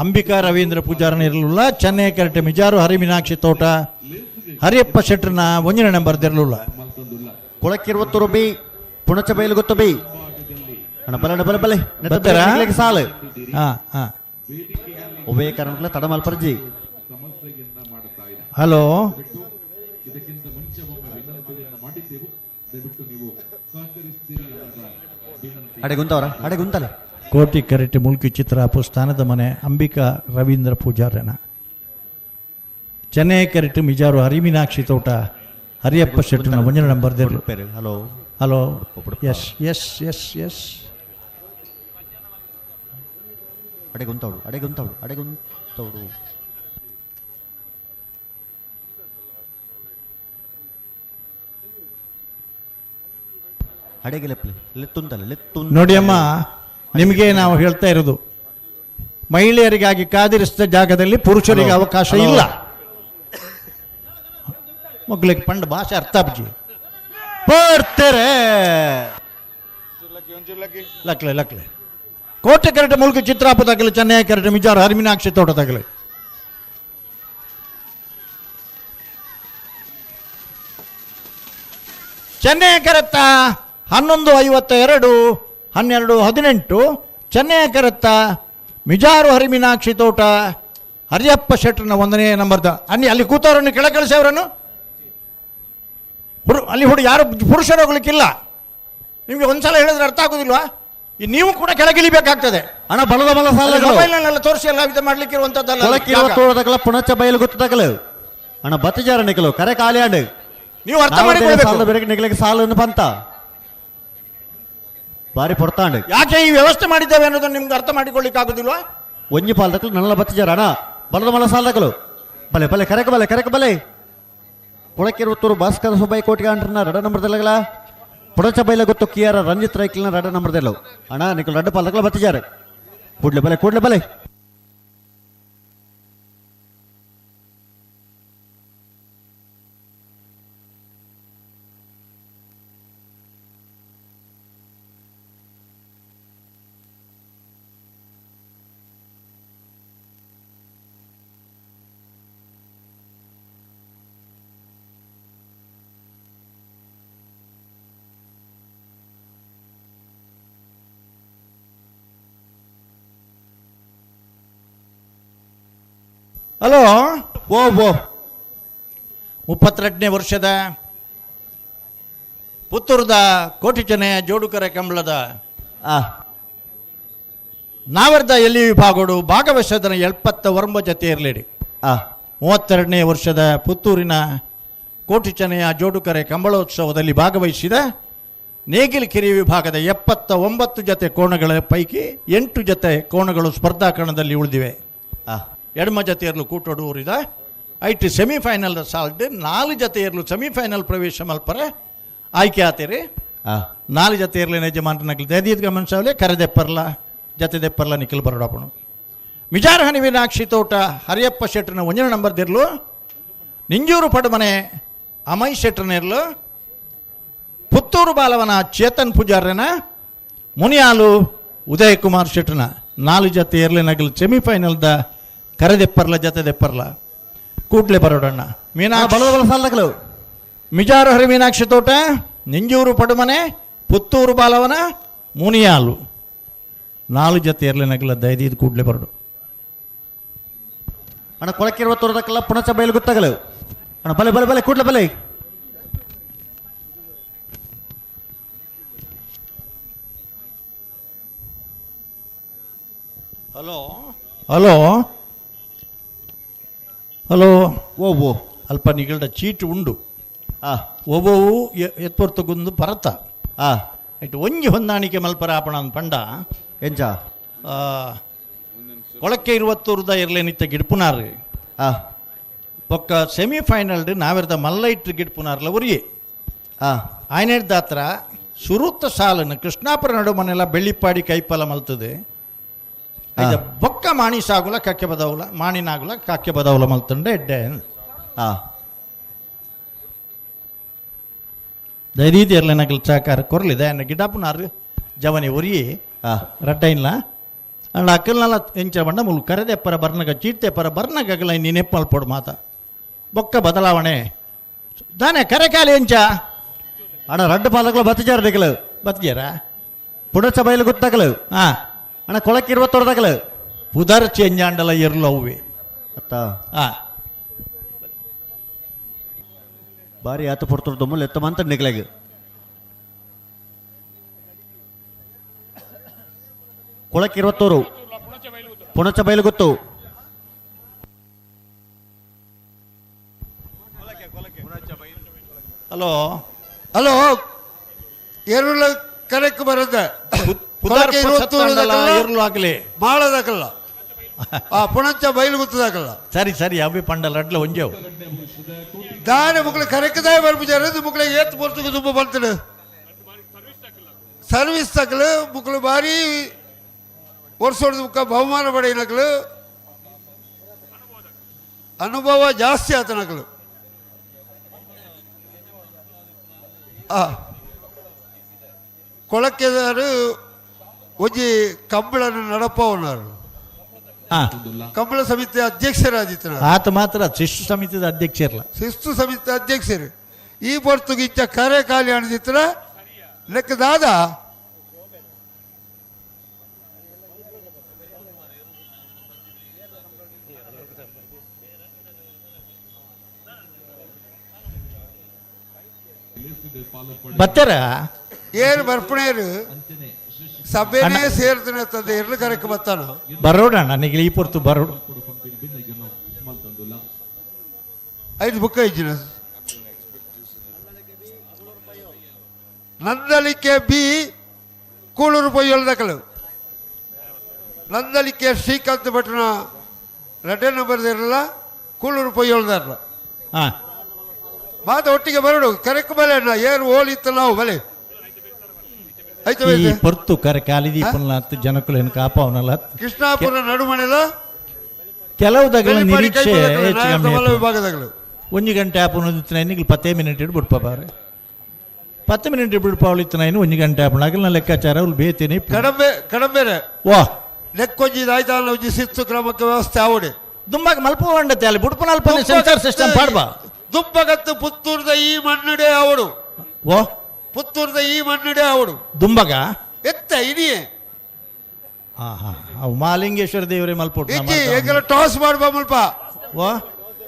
Speaker 9: ಅಂಬಿಕಾ ರವೀಂದ್ರ ಪೂಜಾರನ ಇರಲಿಲ್ಲ ಚೆನ್ನೈ ಕೆರಟೆ ಮಿಜಾರು ಹರಿಮೀನಾಕ್ಷಿ ತೋಟ ಹರಿಯಪ್ಪ ಶೆಟ್ರನ ಒಂಜನೇ ನಂಬರ್ ಇರಲಿಲ್ಲ
Speaker 11: ಕೊಳಕ್ಕೆ 20 ಬೈ ಪುಣಚ ಬಯಲು ಗೊತ್ತು ಬೈ ಅಣ್ಣ ಬಲೆ ಸಾಲು ಒಬ್ಬೇ ಕಾರಣ ತಡ ಮಲ್ಪರ್ಜಿ.
Speaker 9: ಹಲೋ
Speaker 11: ಅಡೆ ಗುಂತಲ್ಲ
Speaker 9: ಕೋಟಿ ಕೆರೆಟೆ ಮುಲ್ಕಿ ಚಿತ್ರಾಪು ಸ್ಥಾನದ ಮನೆ ಅಂಬಿಕಾ ರವೀಂದ್ರ ಪೂಜಾರನ ಚೆನ್ನೈ ಕೆರೆಟೆ ಮಿಜಾರು ಹರಿಮೀನಾಕ್ಷಿ ತೋಟ ಹರಿಯಪ್ಪ ಶೆಟ್ರನ ಒಂಜನೇ number
Speaker 11: hello
Speaker 9: hello yes yes yes yes
Speaker 11: ಅಡೆಗುಂತವಡು
Speaker 9: ನೋಡಿ ಅಮ್ಮ, ನಿಮಗೆ ನಾವು ಹೇಳ್ತಾ ಇರೋದು ಮಹಿಳೆಯರಿಗಾಗಿ ಕಾದಿರಿಸಿದ ಜಾಗದಲ್ಲಿ ಪುರುಷರಿಗೆ ಅವಕಾಶ ಇಲ್ಲ. ಮಗ್ಲಿಗೆ ಪಂಡ ಭಾಷೆ ಅರ್ಥ ಅಪ್ಜಿ ಬರ್ತಾರೆ ಲಕ್ಲೆ ಕೋಟೆ ಕೆರಟೆ ಮುಲ್ಕ ಚಿತ್ರಾಪ ತಗಲಿ ಚೆನ್ನೈ ಕೆರಟೆ ಮಿಜಾರು ಹರಿಮೀನಾಕ್ಷಿ ತೋಟ ತಗಲಿ ಚೆನ್ನೈ ಕೆರತ್ತ 11:52 12:18 ಚೆನ್ನೈ ಕೆರತ್ತ ಮಿಜಾರು ಹರಿಮೀನಾಕ್ಷಿ ತೋಟ ಹರಿಯಪ್ಪ ಶೆಟ್ರನ 1ನೇ ನಂಬರ್ದ ಅಲ್ಲಿ ಕೂತವರನ್ನು ಕೆಳಕಳಿಸಿ ಅವರನ್ನು ಅಲ್ಲಿ ಯಾರು ಪುರುಷರು ಹೋಗ್ಲಿಕ್ಕಿಲ್ಲ. ನಿಮಗೆ ಒಂದ್ಸಲ ಹೇಳಿದ್ರೆ ಅರ್ಥ ಆಗೋದಿಲ್ವಾ? ನೀವು ಕೂಡ ಕೆಳಗಿಳಿಬೇಕಾಗ್ತದೆ.
Speaker 11: ಅಣ್ಣ ಬಲದ ಬಲ
Speaker 9: ಮೊಬೈಲ್ನೆಲ್ಲ ತೋರಿಸಿ ಎಲ್ಲ ಇದು ಮಾಡ್ಲಿಕ್ಕೆ ಇರುವಂತದ್ದಲ್ಲ.
Speaker 11: ಪುಣಚ ಬಯಲು ಗೊತ್ತಾಗಲು ಅಣ್ಣ ಬತ್ತಿಜಾರ ನಿಕಲು ಕರೆ ಖಾಲಿ ಆಡು
Speaker 9: ನೀವು ಅರ್ಥ ಮಾಡಿಕೊಳ್ಳಬೇಕು.
Speaker 11: ಬೇರೆ ನಿಗ್ಲಿಕ್ಕೆ ಸಾಲು ಬಂತ ಬಾರಿ ಪೊಡ್ತಾಂಡು
Speaker 9: ಯಾಕೆ ಈ ವ್ಯವಸ್ಥೆ ಮಾಡಿದ್ದೇವೆ ಅನ್ನೋದನ್ನು ನಿಮ್ಗೆ ಅರ್ಥ ಮಾಡಿಕೊಳ್ಳಿಕ್ಕೆ ಆಗುದಿಲ್ವಾ?
Speaker 11: ಒಂಜಿ ಪಾಲ್ದಕ್ಕಲು ನಲ್ಲ ಬತ್ತಿಜಾರ ಅಣ್ಣ ಬಲದ ಮಲ ಸಾಲದಕ್ಕಲು ಬಲೆ ಕರೆಕ ಬಲೆ ಕೊಳಕ್ಕೆ 20 ಭಾಸ್ಕರ ಸುಬ್ಬಯ್ಯ ಕೋಟಿಗೆ ಅಂಟ್ರನ 2 ನಂಬರ್ದಲ್ಲ ಪುಣಚ ಬೈಲ ಗೊತ್ತು ಕಿಯಾರ ರಂಜಿತ್ ರೈಕಲ್ನ 2 ನಂಬರ್ದಲ್ಲ ಅಣ್ಣ ನಿಕಲು 2 ಪಾಲ್ದಕ್ಕಲು ಬತ್ತಿಜಾರ ಕೂಡ್ಲೆ ಬಲೆ
Speaker 9: ಹಲೋ ಓ 32ನೇ ವರ್ಷದ ಪುತ್ತೂರದ ಕೋಟಿಚನೆಯ ಜೋಡುಕರೆ ಕಂಬಳದ ನಾವರ್ದ ಎಲ್ಲಿ ವಿಭಾಗೋಡು ಭಾಗವಹಿಸೋದನ್ನ 79 ಜೊತೆ ಇರಲಿಡಿ 32ನೇ ವರ್ಷದ ಪುತ್ತೂರಿನ ಕೋಟಿಚನೆಯ ಜೋಡುಕರೆ ಕಂಬಳೋತ್ಸವದಲ್ಲಿ ಭಾಗವಹಿಸಿದ ನೇಗಿಲಕೆರೆ ವಿಭಾಗದ 79 ಜೊತೆ ಕೋಣಗಳ ಪೈಕಿ 8 ಜೊತೆ ಕೋಣಗಳು ಸ್ಪರ್ಧಾಕಣದಲ್ಲಿ ಉಳಿದಿವೆ. ಎಡಮ ಜೊತೆಯರ್ಲು ಕೂಟೋಡು ಊರಿದ ಐಟಿ ಸೆಮಿಫೈನಲ್ ಸಾಲ್ಟ್ 4 ಜೊತೆಯರ್ಲು ಸೆಮಿಫೈನಲ್ ಪ್ರವೇಶ ಮಲ್ಪರೆ ಆಯ್ಕೆ ಆತೀರಿ. 4 ಜೊತೆಯರ್ಲಿ ಯಜಮಾನ ನಕಲು ದೈದೀದ್ ಗಮನಿಸವಲೆ ಕರೆದೆಪ್ಪರ್ಲ ಜತೆದೆಪ್ಪರ್ಲ ನಿಖಿಲ್ ಬರೋಡಪ್ಪನು ಮಿಜಾರ ಹನಿವಿನಾಕ್ಷಿ ತೋಟ ಹರಿಯಪ್ಪ ಶೆಟ್ರನ 1 ನಂಬರ್ದಿರ್ಲು ನಿಂಜೂರು ಪಡಮನೆ ಅಮೈ ಶೆಟ್ರನಿರ್ಲು ಪುತ್ತೂರು ಬಾಲವನ ಚೇತನ್ ಪೂಜಾರ್ಯನ ಮುನಿಯಾಲು ಉದಯ್ ಕುಮಾರ್ ಶೆಟ್ರನ 4 ಜೊತೆ ಇರ್ಲಿ ನಗಲು ಸೆಮಿಫೈನಲ್ದ ಕರೆದೆಪ್ಪರ್ಲ ಜತೆದೆಪ್ಪರ್ಲ ಕೂಡ್ಲೆ ಬರೋಡಣ್ಣ ಮೀನಾಕ್ಷಿ ಮಿಜಾರು ಹರಿ ಮೀನಾಕ್ಷಿ ತೋಟ ನಿಂಜೂರು ಪಡುಮನೆ ಪುತ್ತೂರು ಬಾಲವನ ಮುನಿಯಾಲು 4 ಜೊತೆ ಇರ್ಲಿ ನಗಲ ದೈದೀದ್ ಕೂಡ್ಲೆ ಬರೋಡು
Speaker 11: ಅಣ್ಣ ಕೊಳಕಿರುವ ತೋರದಕ್ಕೆಲ್ಲ ಪುಣಚ ಬಯಲು ಗೊತ್ತಾಗಲು ಅಣ್ಣ ಬಲೆ ಬಲೆ ಬಲೆ ಕೂಡ್ಲೆ ಬಲೆ
Speaker 9: ಹಲೋ ಓ ಅಲ್ಪ ನಿಗಲ್ಡ ಚೀಟು ಉಂಡು ಒಬ್ಬವು ಎತ್ಪೊರ್ತಗೊಂದು ಪರತ ಇಟ್ಟು ಒಂಜಿ ಹೊಂದಾಣಿಕೆ ಮಲ್ಪರಾಪಣ ಪಂಡ
Speaker 11: ಎಂಚ
Speaker 9: ಕೊಳಕ್ಕೆ 20 ಇರ್ಲೇನಿತ್ತ ಗಿಡ್ಪುನಾರು ಒಕ್ಕ ಸೆಮಿಫೈನಲ್ ನಾವಿರ್ದ ಮಲ್ಲೈಟ್ ಗಿಡ್ಪುನಾರ್ಲ ಉರಿಯೇ ಆಯ್ನೆಡ್ದ ಹತ್ರ ಸುರುತ್ತ ಸಾಲನ್ನು ಕೃಷ್ಣಾಪುರ ನಡುಮನೆಲ್ಲ ಬೆಳ್ಳಿಪ್ಪಾಡಿ ಕೈಪಲ ಮಲ್ತದೆ ಬೊಕ್ಕ ಮಾಣಿ ಸಾಗುಲ ಕಕ್ಕೆ ಬದವುಲ ಮಾಣಿನಾಗುಲ ಕಕ್ಕೆ ಬದವುಲ ಮಲ್ತಂಡೆ ಎಡ್ಡೆ ದೈದೀದಿ ಇರ್ಲಿ ನಗಲ್ ಸಹಕಾರ ಕೊರ್ಲಿದೆ ಅನ್ನ ಗಿಡಾಪುನಾರು ಜವನಿ ಒರಿಯಿ ರಡ್ಡ ಇಲ್ಲ ಅಂಡ ಅಕ್ಕಲ್ನೆಲ್ಲ ಎಂಚ ಬಂಡ ಮುಲ್ ಕರೆದೆಪ್ಪರ ಬರ್ನಗ ಚೀಟ್ತೆಪ್ಪರ ಬರ್ನಗಲ ನೀನೆಪ್ಪ ಮಲ್ಪೊಡು ಮಾತ ಬೊಕ್ಕ ಬದಲಾವಣೆ ದಾನೆ ಕರೆಕಾಲಿ ಎಂಚ
Speaker 11: ಅಣ್ಣ ರಡ್ಡು ಪಾಲಕಲು ಬತ್ತಿಜಾರ ದಿಕ್ಕಲು
Speaker 9: ಬತ್ತಿಜಾರ
Speaker 11: ಪುಣಚ ಬಯಲು ಗೊತ್ತಾಗಲು ಅಣ್ಣ ಕೊಳಕ್ಕೆ 20
Speaker 9: ಪುದರ್ ಚೆಂಜಾಂಡಲ ಇರ್ಲವ್ವೆ
Speaker 11: ಬಾರಿ ಆತ ಪಡ್ತದ ಮುಲ್ಲ ಎತ್ತ ಮಂತ ನಿಗ್ಲಾಗ ಕೊಳಕ್ಕೆ 20 ಪುಣಚ ಬಯಲು ಗೊತ್ತು
Speaker 3: ಹಲೋ ಎರಡು ಕರೆಕ್ಟ್ ಬರದ
Speaker 9: ಆಗ್ಲಿ
Speaker 3: ಮಾಡದಾಕಲ್ಲ ಪುಣಚ ಬಯಲು ಗೊತ್ತದಾಕಲ್ಲ
Speaker 9: ಸರಿ ಅವಿ ಪಂಡಲ್ ಅಡ್ಲ ಒಂಜೇವು
Speaker 3: ದಾನೆ ಮುಕ್ಳು ಕರೆಕ್ಟ್ದಾಯ ಬರ್ಬಿಚಾರ ಮುಕ್ಳು ಏತ್ ಪೊರ್ತುಕು ತುಂಬ ಬರ್ತದೆ ಸರ್ವಿಸ್ ತಕಲು ಮುಕ್ಳು ಬಾರಿ ವರ್ಷದ ಮುಖ ಬಹುಮಾನ ಪಡೆಯನಕಲು ಅನುಭವ ಜಾಸ್ತಿ ಆತ ನಕಲು ಕೊಳಕ್ಕೆದಾರು ಒಂಜಿ ಕಂಬಳನ್ನು ನಡಪ ಉన్నారు ಕಂಬಳ ಸಮಿತಿ ಅಧ್ಯಕ್ಷರಾದಿತ್ತು
Speaker 9: ಆತ ಮಾತ್ರ ಶಿಸ್ತು ಸಮಿತಿದ ಅಧ್ಯಕ್ಷರಲ್ಲ
Speaker 3: ಶಿಸ್ತು ಸಮಿತಿ ಅಧ್ಯಕ್ಷರು ಈ ಪೊರ್ತುಗೆ ಇಚ್ಚ ಕರೆ ಖಾಲಿ ಅಣದಿತ್ರ ಲೆಕ್ಕದಾದ
Speaker 9: ಬತ್ತರ
Speaker 3: ಏನು ಬರ್ಪಣೇರು ಸಭೆನೇ ಸೇರ್ತನೆ ತಂದೆ ಇರ್ಲು ಕರೆಕ್ಟ್ ಬತ್ತಾನ
Speaker 9: ಬರೋಣ ನನಗೆ ಈ ಪೊರ್ತು ಬರೋಡು
Speaker 3: 5 ಬುಕ್ ಇಜ್ಜಿನ ನಂದಲಿಕೆ ಬಿ ಕೂಳೂರು ಪೊಯ್ಯೊಳ್ದಕಲು ನಂದಲಿಕೆ ಶ್ರೀಕಾಂತ್ ಭಟ್ನ 2 ನಂಬರ್ ಇರಲ್ಲ ಕೂಳೂರು ಪೊಯ್ಯೊಳ್ದಾರಲ್ಲ ಮಾತ ಒಟ್ಟಿಗೆ ಬರೋಡು ಕರೆಕ್ಟ್ ಬಲೆ ಅಣ್ಣ ಏನು ಹೋಲಿತ್ತು ನಾವು ಬಲೆ
Speaker 9: ಈ ಪೊರ್ತು ಕರೆ ಕಾಲಿದಿ ಪುನಲ ಜನಕ್ಕಲೇನು ಕಾಪವನಲ್ಲ
Speaker 3: ಕೃಷ್ಣಾಪುರ ನಡುಮನೆಲ
Speaker 9: ಕೆಲವು ದಗಳ ನಿರೀಕ್ಷೆ
Speaker 3: ವಿಭಾಗದಗಳು
Speaker 9: 1 ಗಂಟೆ ಆಪುನದಿತ್ತು ಇನ್ನಿಗೆ 10 ಮಿನಿಟ್ ಇಡ್ಬಿಡ್ಪ ಬಾರೆ 10 ಮಿನಿಟ್ ಇಡ್ಬಿಡ್ಪಾವಳಿತ್ತು ನಾನು 1 ಗಂಟೆ ಆಪುಣ ಅಗಲ ಲೆಕ್ಕಾಚಾರ ಅವ್ಳು ಬೇತೇನೆ
Speaker 3: ಕಡಂಬೇರೆ
Speaker 9: ವಾ
Speaker 3: ಲೆಕ್ಕೊಂಜಿ ಆಯ್ತಾನ ಒಂಜಿ ಶಿಸ್ತು ಕ್ರಮಕ್ಕೆ ವ್ಯವಸ್ಥೆ ಆವಡೆ
Speaker 9: ದುಂಬಾಗ ಮಲ್ಪ ಹೊಂಡತೆ ಅಲ್ಲಿ ಬುಡ್ಪನಲ್ಪ ಸೆನ್ಸರ್ ಸಿಸ್ಟಮ್ ಪಾಡ್ಬಾ
Speaker 3: ದುಂಬಗತ್ತು ಪುತ್ತೂರದ ಈ ಮಣ್ಣುಡೆ ಅವಡು
Speaker 9: ಓ
Speaker 3: ಪುತ್ತೂರದ ಈ ಮಣ್ಣುಡೆ ಅವಡು
Speaker 9: ದುಂಬಗ
Speaker 3: ಎತ್ತ ಇಡಿಯೇ
Speaker 9: ಅವು ಮಾಲಿಂಗೇಶ್ವರ ದೇವರೇ ಮಲ್ಪೊಟ್ಟು
Speaker 3: ಟಾಸ್ ಮಾಡ್ಬಾ ಮಲ್ಪ
Speaker 9: ಓ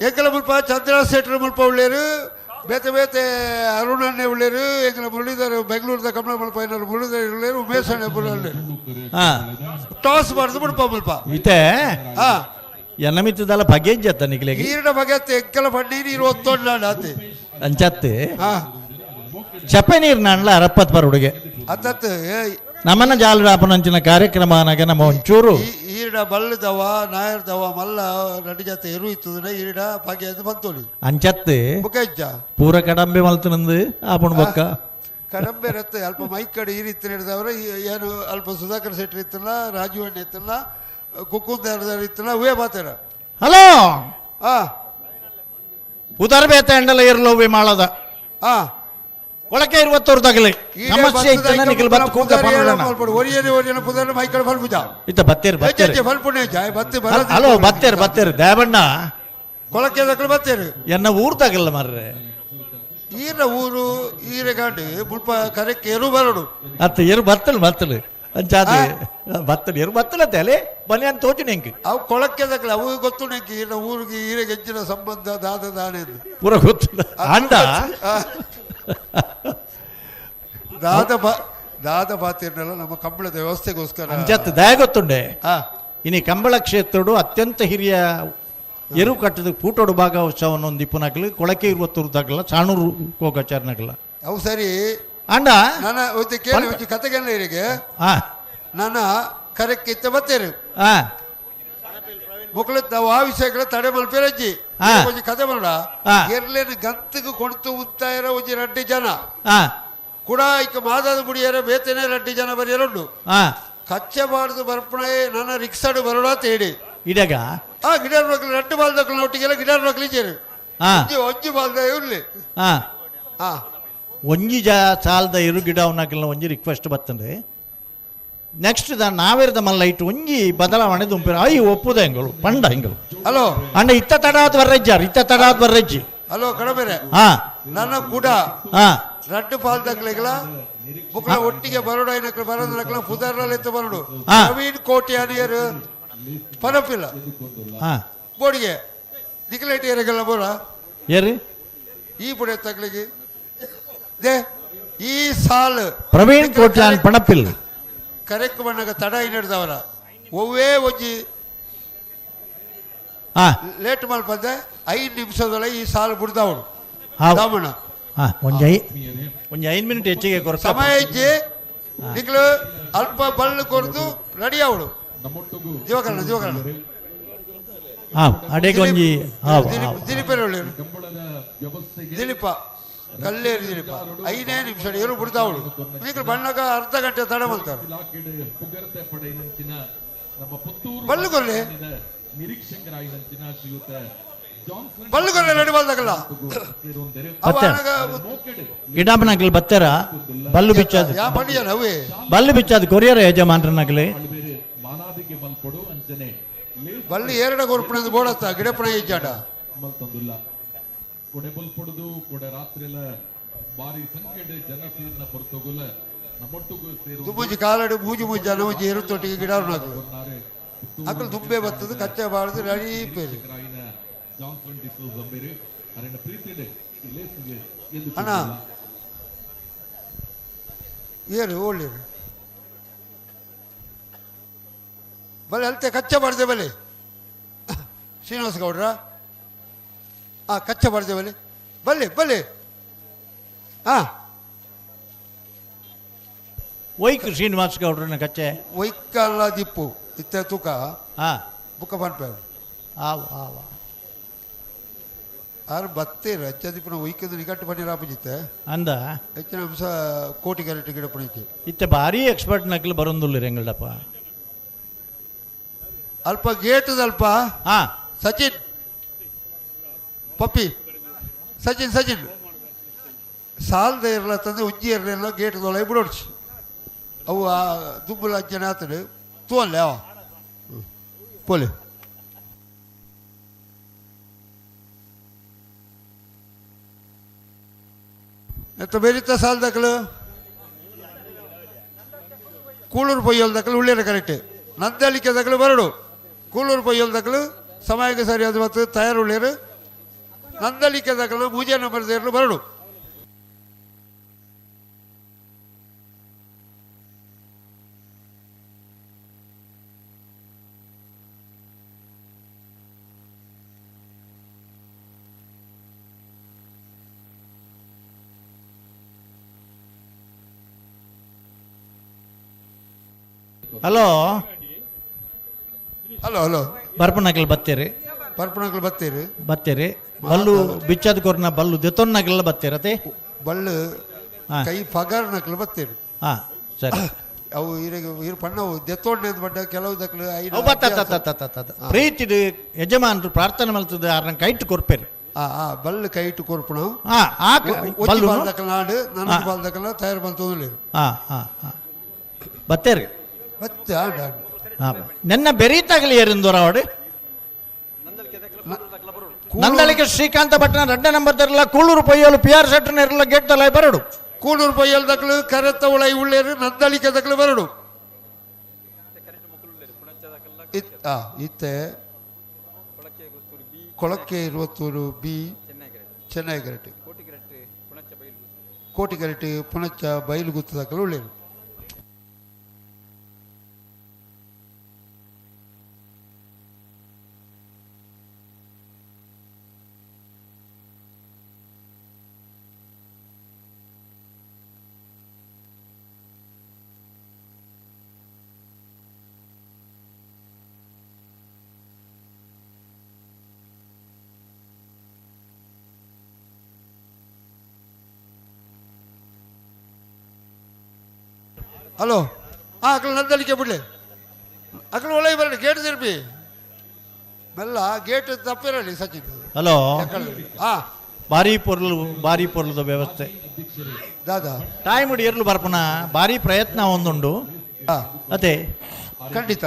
Speaker 3: ಎಂಕಲ ಮುಲ್ಪ ಚಂದ್ರಶೇಖರ ಮುಲ್ಪ ಉಳ್ಳೇರು ಬೇತೆ ಬೇತೆ ಅರುಣನ್ನೇ ಉಳ್ಳೇರು ಎಂಕಲ ಮುರಳೀಧರ್ ಬೆಂಗಳೂರದ ಕಮಲ ಮುಲ್ಪ ಏನಾರು ಮುರಳೀಧರ್ ಉಳ್ಳೇರು ಉಮೇಶ್ ಅಣ್ಣ ಉಳ್ಳೇರು ಟಾಸ್ ಮಾಡಿದು ಮುಲ್ಪ ಮುಲ್ಪ
Speaker 9: ಇತ್ತೆ
Speaker 3: ಹಾ
Speaker 9: ಎನ್ನಮಿತ್ತದಲ್ಲ ಬಗೆಜ್ಜತ್ತ ನಿಕ್ಲೆಗೆ
Speaker 3: ಈರಿನ ಬಗೆತ್ತೆ ಎಂಕಲ ಪಣ್ಣೀರು 21 ಆತಿ
Speaker 9: ಅಂಚತ್ತೆ
Speaker 3: ಹಾ
Speaker 9: ಚಪ್ಪೆ ನೀರು ನಾಣ್ಲ ಅರಪ್ಪತ್ ಬರುಡುಗೆ
Speaker 3: ಅತ್ತತ್ತು
Speaker 9: ನಮ್ಮನ್ನ ಜಾಲ ವ್ಯಾಪನಂಚಿನ ಕಾರ್ಯಕ್ರಮ ನನಗೆ ನಮ್ಮ ಒಂಚೂರು
Speaker 3: ಈರಿನ ಬಲ್ಲದವ ನಾಯರ್ದವ ಮಲ್ಲ ನಡಿ ಜೊತೆ ಎರು ಇತ್ತದ ಈರಿನ ಬಗೆ ಅದು ಬಂತೋಳಿ
Speaker 9: ಅಂಚತ್ತೆ
Speaker 3: ಬುಕೆಜ್ಜ
Speaker 9: ಪೂರ ಕಡಂಬೆ ಮಲ್ತನಂದು ಆಪಣ ಬೊಕ್ಕ
Speaker 3: ಕಡಂಬೆ ರತ್ತೆ ಅಲ್ಪ ಮೈಕಡೆ ಈ ರೀತಿ ನಡೆದವ್ರ ಏನು ಅಲ್ಪ ಸುಧಾಕರ್ ಶೆಟ್ಟಿ ಇತ್ತಲ್ಲ ರಾಜೀವ್ ಅಣ್ಣ ಇತ್ತಲ್ಲ ಕುಕ್ಕುಂದಾರ ಇತ್ತಲ್ಲ ಅವೇ ಬಾತಾರ
Speaker 9: ಹಲೋ
Speaker 3: ಹಾ
Speaker 9: ಉದರ ಬೇತ ಎಂಡಲ ಇರ್ಲೋವೆ ಮಾಡದ
Speaker 3: ಹಾ
Speaker 9: ಒಳಕ್ಕೆ 20 ತಗಲಿ ಸಮಸ್ಯೆ ಇತ್ತನ ನಿಖಿಲ್ ಬತ್ ಕೂಗ ಪನ್ನೋಣ
Speaker 3: ಒರಿಯನ ಪುದರ ಮೈಕಡೆ ಫಲ್ಪುಜ
Speaker 9: ಇತ್ತ ಬತ್ತೇರ್ ಬತ್ತೇರ್
Speaker 3: ಫಲ್ಪುಣೆ ಜಾಯ್ ಬತ್ತೆ
Speaker 9: ಹಲೋ ಬತ್ತೇರ್ ದೇವಣ್ಣ
Speaker 3: ಕೊಳಕ್ಕೆ ದಕ್ಕಲು ಬತ್ತೇರು
Speaker 9: ಎನ್ನ ಊರ್ ತಗಲ್ಲ ಮಾರ್ರೆ
Speaker 3: ಈರ ಊರು ಈರೆಗಾಂಡು ಮುಲ್ಪ ಕರೆಕ್ಕೆ ಎರು ಬರಡು
Speaker 9: ಅತ್ತ ಎರು ಬತ್ತಲು ಅಂಚಾದ ಬತ್ತಲು ಎರು ಬತ್ತಲ ತಲೆ ಬನ್ನಿ ಅಂತ ತೋಚು ನೆಂಕ್
Speaker 3: ಅವು ಕೊಳಕ್ಕೆ ದಕ್ಕಲು ಅವು ಗೊತ್ತು ನೆಂಕಿ ಈರ ಊರಿಗೆ ಈರೆಗೆ ಹೆಚ್ಚಿನ ಸಂಬಂಧ ದಾದ ದಾನೆ
Speaker 9: ಪೂರ ಗೊತ್ತಿಲ್ಲ ಅಂಡ
Speaker 3: ದಾದ ಬಾತಿರ್ನೆಲ್ಲ ನಮ್ಮ ಕಂಬಳದ ವ್ಯವಸ್ಥೆಗೋಸ್ಕರ
Speaker 9: ಅಂಚತ್ ದಯ ಗೊತ್ತುಂಡೆ ಇನಿ ಕಂಬಳ ಕ್ಷೇತ್ರಡು ಅತ್ಯಂತ ಹಿರಿಯ ಎರು ಕಟ್ಟದ ಕೂಟೋಡು ಭಾಗವತ್ಸವವನ್ನು ಒಂದು ಇಪ್ಪನಾಗಲಿ ಕೊಳಕೆ 20 ತಗಲ ಸಾಣೂರು ಕೋಕಾಚಾರನಾಗಲ್ಲ
Speaker 3: ಅವು ಸರಿ
Speaker 9: ಅಂಡ
Speaker 3: ನನ್ನ ಒಂದು ಕೇಳಿ ಒಂದು ಕತೆಗೆಲ್ಲ ಇರಿಗೆ ನನ್ನ ಕರೆಕ್ಕೆ ಇತ್ತ ಬತ್ತೇರು ಮುಕ್ಳ ನಾವು ಆ ವಿಷಯಗಳ ತಡೆ ಮಲ್ಪೇರಜ್ಜಿ ಒಂಜಿ ಕತೆ ಮಾಡೋಣ ಎರ್ಲೇನು ಗಂತಗೆ ಕೊಡ್ತು ಉತ್ತಾಯಿರ ಒಂಜಿ 2 ಜನ ಕೂಡ ಈಗ ಮಾದಾದ ಮುಡಿಯರ ಬೇತೇನೆ 2 ಜನ ಬರೆಯರುಂಡು ಕಚ್ಚೆ ಬಾರ್ದು ಬರ್ಪಣೆ ನನ್ನ ರಿಕ್ಸಾಡು ಬರೋಣ ಅಂತ ಹೇಳಿ
Speaker 9: ಇಡಗ
Speaker 3: ಗಿಡಾರ್ ಮಕ್ಳು 2 ಬಾಲ್ದಕ್ಳು ಒಟ್ಟಿಗೆಲ್ಲ ಗಿಡಾರ್ ಮಕ್ಳು ಇದ್ದೀರಿ ಒಂಜಿ ಬಾಲ್ದ ಇರ್ಲಿ
Speaker 9: ಒಂಜಿ ಸಾಲದ ಇರು ಗಿಡ ಅವನಾಕಲ್ಲ ಒಂಜಿ ರಿಕ್ವೆಸ್ಟ್ ಬರ್ತಂದ್ರೆ ನೆಕ್ಸ್ಟ್ ನಾವೇರದ ಮಲ್ಲ ಇಟ್ಟು ಒಂಜಿ ಬದಲಾವಣೆ ದುಂಪಿರ ಐ ಒಪ್ಪುದ ಹೆಂಗಳು ಪಂಡ ಹೆಂಗಳು
Speaker 3: ಹಲೋ
Speaker 9: ಅಂಡ ಇತ್ತ ತಡಾದ ಬರ್ರಜ್ಜಿ
Speaker 3: ಹಲೋ ಕಡಬೇರೆ ನನ್ನ ಕೂಡ 2 ಬಾಲ್ದಕ್ಲೆಗಳ ಮುಕ್ಳ ಒಟ್ಟಿಗೆ ಬರೋಡ ಏನಕ್ಕೆ ಬರೋದಕ್ಲ ಪುದರ್ನಲ್ಲಿ ಎತ್ತು ಬರೋಡು ನವೀನ್ ಕೋಟಿ ಅನಿಯರು ಪರಪಿಲ್ಲ ಬೋಡಿಗೆ ದಿಕ್ಲೇಟಿ ಏರಿಗೆಲ್ಲ ಬೋರ
Speaker 9: ಏರಿ
Speaker 3: ಈ ಬುಡೆ ತಗ್ಲಿಗೆ ದೇ ಈ ಸಾಲು
Speaker 9: ಪ್ರವೀಣ್ ಕೋಟ್ಯಾನ್ ಪಣಪಿಲ್
Speaker 3: ಕರೆಕ್ಟ್ ಬಣ್ಣಗ ತಡ ಹಿಡಿದವರ ಒವ್ವೇ ಒಂಜಿ ಲೇಟ್ ಮಲ್ಪಂದೆ 5 ನಿಮಿಷದೊಳಗೆ ಈ ಸಾಲು ಬಿಡ್ದವಳು ದಾಮಣ್ಣ
Speaker 9: ಒಂಜಿ 5 ಮಿನಿಟ್ ಹೆಚ್ಚಿಗೆ ಕೊರತೆ
Speaker 3: ಸಮಯ ಇಜ್ಜಿ ನಿಕ್ಲು ಅಲ್ಪ ಬಳ್ಳು ಕೊಡ್ದು ರೆಡಿ ಅವಳು ಜೀವಕರಣ
Speaker 9: ಅಡೆಗೆ ಒಂಜಿ
Speaker 3: ದಿಲೀಪೇರು ದಿಲೀಪ ಕಲ್ಲೇರು ದಿಲೀಪ 5 ನಿಮಿಷ ಇವರು ಬಿಡ್ತಾವಳು ನಿಕ್ಲು ಬಣ್ಣಗ ಅರ್ಧ ಗಂಟೆ ತಡ ಮಾಡ್ತಾರೆ ಬಳ್ಳು ಕೊರ್ಲಿ ಬಳ್ಳು ಕೊರ್ಲಿ ರೆಡಿ ಮಾಡ್ದಾಗಲ್ಲ
Speaker 9: ಗಿಡಾಪನಗಲ್ ಬತ್ತಾರ ಬಲ್ಲು ಬಿಚ್ಚಾದ ಬಲ್ಲು ಬಿಚ್ಚಾದ ಕೊರಿಯರ್ ಯಜಮಾನ್ರನಗಲಿ
Speaker 3: ಬಳ್ಳಿ 2 ಕೊರ್ಪಣ ಬೋಡತ್ತ ಗಿಡಪಣ ಇಜ್ಜಾಡ
Speaker 13: ಕೊಡೆ ಬಲ್ಪೊಡದು ಕೊಡೆ ರಾತ್ರಿಲ ಬಾರಿ ಸಂಖ್ಯೆಡೆ ಜನ ಸೇರ್ನ ಪೊರ್ತಗುಲ ನಮ್ಮೊಟ್ಟುಗು ಸೇರು
Speaker 3: ತುಂಬುಜಿ ಕಾಲಡು ಮೂಜಿ ಮೂಜಿ ಜನ ಮೂಜಿ ಇರುತ್ತೊಟ್ಟಿಗೆ ಗಿಡಾರು ಅಕ್ಕಲು ದುಬ್ಬೆ ಬರ್ತದೆ ಕಚ್ಚೆ ಬಾಳದು ರೆಡಿ ಪೇರಿ
Speaker 13: ಜಾನ್ಸನ್ ಡಿಸೋಜ ಬೇರೆ ಅರೆನ ಪ್ರೀತಿಡೆ ಲೇಸಿಗೆ ಎಂದು
Speaker 3: ಅಣ್ಣ ಏರು ಒಳ್ಳೆ ಬಲೆ ಅಲ್ತೆ ಕಚ್ಚೆ ಬಾಡ್ದೆ ಬಲೆ ಶ್ರೀನಿವಾಸ ಗೌಡ್ರ ಕಚ್ಚೆ ಬಾಡ್ದೆ ಬಲೆ ಬಲ್ಲೆ
Speaker 9: ಒಯ್ಕ್ ಶ್ರೀನಿವಾಸ ಗೌಡ್ರನ ಕಚ್ಚೆ
Speaker 3: ಒಯ್ಕಲ್ಲ ದಿಪ್ಪು ಇತ್ತೆ ತೂಕ ಬುಕ್ಕ ಪನ್ಪೇರು ಆರು ಬತ್ತೇರು ಹೆಚ್ಚದಿಪ್ಪನ ಒಯ್ಕದ ನಿಕಟ್ಟು ಪನ್ನೀರ್ ಆಪಜಿತ್ತೆ
Speaker 9: ಅಂದ
Speaker 3: ಹೆಚ್ಚಿನ ಅಂಶ ಕೋಟಿ ಕ್ಯಾರೆಟ್ ಗಿಡ ಪಣಿಕೆ
Speaker 9: ಇತ್ತೆ ಭಾರಿ ಎಕ್ಸ್ಪರ್ಟ್ ನಕಲು ಬರೋದಿಲ್ಲ ಎಂಗಳಪ್ಪ
Speaker 3: ಅಲ್ಪ ಗೇಟದಲ್ಪ ಸಚಿನ್ ಪಪ್ಪಿ ಸಚಿನ್ ಸಾಲದ ಇರಲ್ಲ ತಂದೆ ಉಜ್ಜಿ ಇರಲಿಲ್ಲ ಗೇಟ್ದೊಳಗೆ ಬಿಡೋಡ್ಸಿ ಅವು ದುಬ್ಬಲ ಅಜ್ಜನ ಆತಡು ತೋಲ್ಲೆ ಅವ ಪೋಲೆ ಎಂತ ಬೇರಿತ್ತ ಸಾಲದಕ್ಕಲು ಕೂಳೂರು ಪೊಯ್ಯಲ್ದಕ್ಕಲು ಉಳ್ಳೇರ ಕರೆಕ್ಟ್ ನಂದಲಿಕೆ ದಕ್ಕಲು ಬರಡು ಕೂಳೂರು ಪೊಯ್ಯಲ್ದಕ್ಕಲು ಸಮಯಕ್ಕೆ ಸರಿಯಾದ ಮತ್ತು ತಯಾರು ಉಳ್ಳೇರು ನಂದಲಿಕೆ ದಕ್ಕಲ 3 ನಂಬರ್ ದೇರ್ಲು ಬರಡು.
Speaker 9: ಹಲೋ
Speaker 3: ಹಲೋ ಹಲೋ
Speaker 9: ಬರ್ಪನಕಲ್ ಬತ್ತೀರಿ
Speaker 3: ಪರ್ಪಣಗಳು ಬತ್ತೀರಿ
Speaker 9: ಬತ್ತೀರಿ ಬಲ್ಲು ಬಿಚ್ಚದ ಕೊರ್ನ ಬಲ್ಲು ದೆತೊನ್ನಕಲ್ಲ ಬತ್ತೀರತೆ
Speaker 3: ಬಳ್ಳು ಕೈ ಪಗಾರ್ ನಕಲು ಬತ್ತೀರಿ.
Speaker 9: ಹಾಂ ಸರಿ
Speaker 3: ಅವು ಇರು ಪಣ್ಣವು ದೆತ್ತೋಡ್ನೆ ಬಡ್ಡ ಕೆಲವು ದಕ್ಲು
Speaker 9: ಪ್ರೀತಿದು ಯಜಮಾನರು ಪ್ರಾರ್ಥನೆ ಮಲ್ತದ ಅವ್ರನ್ನ ಕೈಟ್ ಕೊರ್ಪೇರಿ
Speaker 3: ಬಳ್ಳು ಕೈ ಇಟ್ಟು ಕೊರ್ಪಣ
Speaker 9: ಬಲ್ಲು
Speaker 3: ಬಾಲ್ದಕ್ಕಲ ನಾಡು ನನ್ನ ಬಾಲ್ದಕ್ಕಲ ತಯಾರು ಬಂತೋದಿಲ್ಲ.
Speaker 9: ಬತ್ತೇರಿ
Speaker 3: ಮತ್ತೆ
Speaker 9: ನೆನ್ನ ಬೆರೀತಾಗಲಿ ಏರಿಂದೋರ ಅವಡು ನಂದಳಿಕೆ ಶ್ರೀಕಾಂತ ಭಟ್ನ 2ನೇ ನಂಬರ್ ತರಲ್ಲ ಕೂಳೂರು ಪೊಯ್ಯಲು PR ಶೆಟ್ಟರ್ನ ಇರಲ್ಲ ಗೇಟ್ ತಲ ಬರಡು
Speaker 3: ಕೂಳೂರು ಪೊಯ್ಯಲ್ ದಕ್ಲು ಕರೆತ್ತ ಉಳೈ ಉಳ್ಳೇರು ನಂದಳಿಕೆ ದಕ್ಲು ಬರಡು ಇತ್ತೆ ಕೊಳಕ್ಕೆ 22 B ಚೆನ್ನೈ ಗರಟೆ ಕೋಟಿಗರಟೆ ಪುಣಚ್ಚ ಬಯಲು ಗುತ್ತು ದಕ್ಕಲು ಉಳ್ಳೇರು. ಹಲೋ ಅಕ್ಳು ನಂದಲಿಕೆ ಬಿಡ್ಲಿ ಅಕ್ಳು ಒಳಗೆ ಬರಲಿ ಗೇಟ್ ತಿರ್ಪಿ ಮೆಲ್ಲ ಗೇಟ್ ತಪ್ಪಿರಲಿ ಸಚಿನ್.
Speaker 9: ಹಲೋ
Speaker 3: ಭಾರಿ
Speaker 9: ಪೊರ್ಲದ ವ್ಯವಸ್ಥೆ
Speaker 3: ದಾದಾ
Speaker 9: ಟೈಮ್ ಇರ್ಲು ಬರ್ಪನ ಭಾರಿ ಪ್ರಯತ್ನ ಒಂದುಂಡು ಅದೇ
Speaker 3: ಖಂಡಿತ.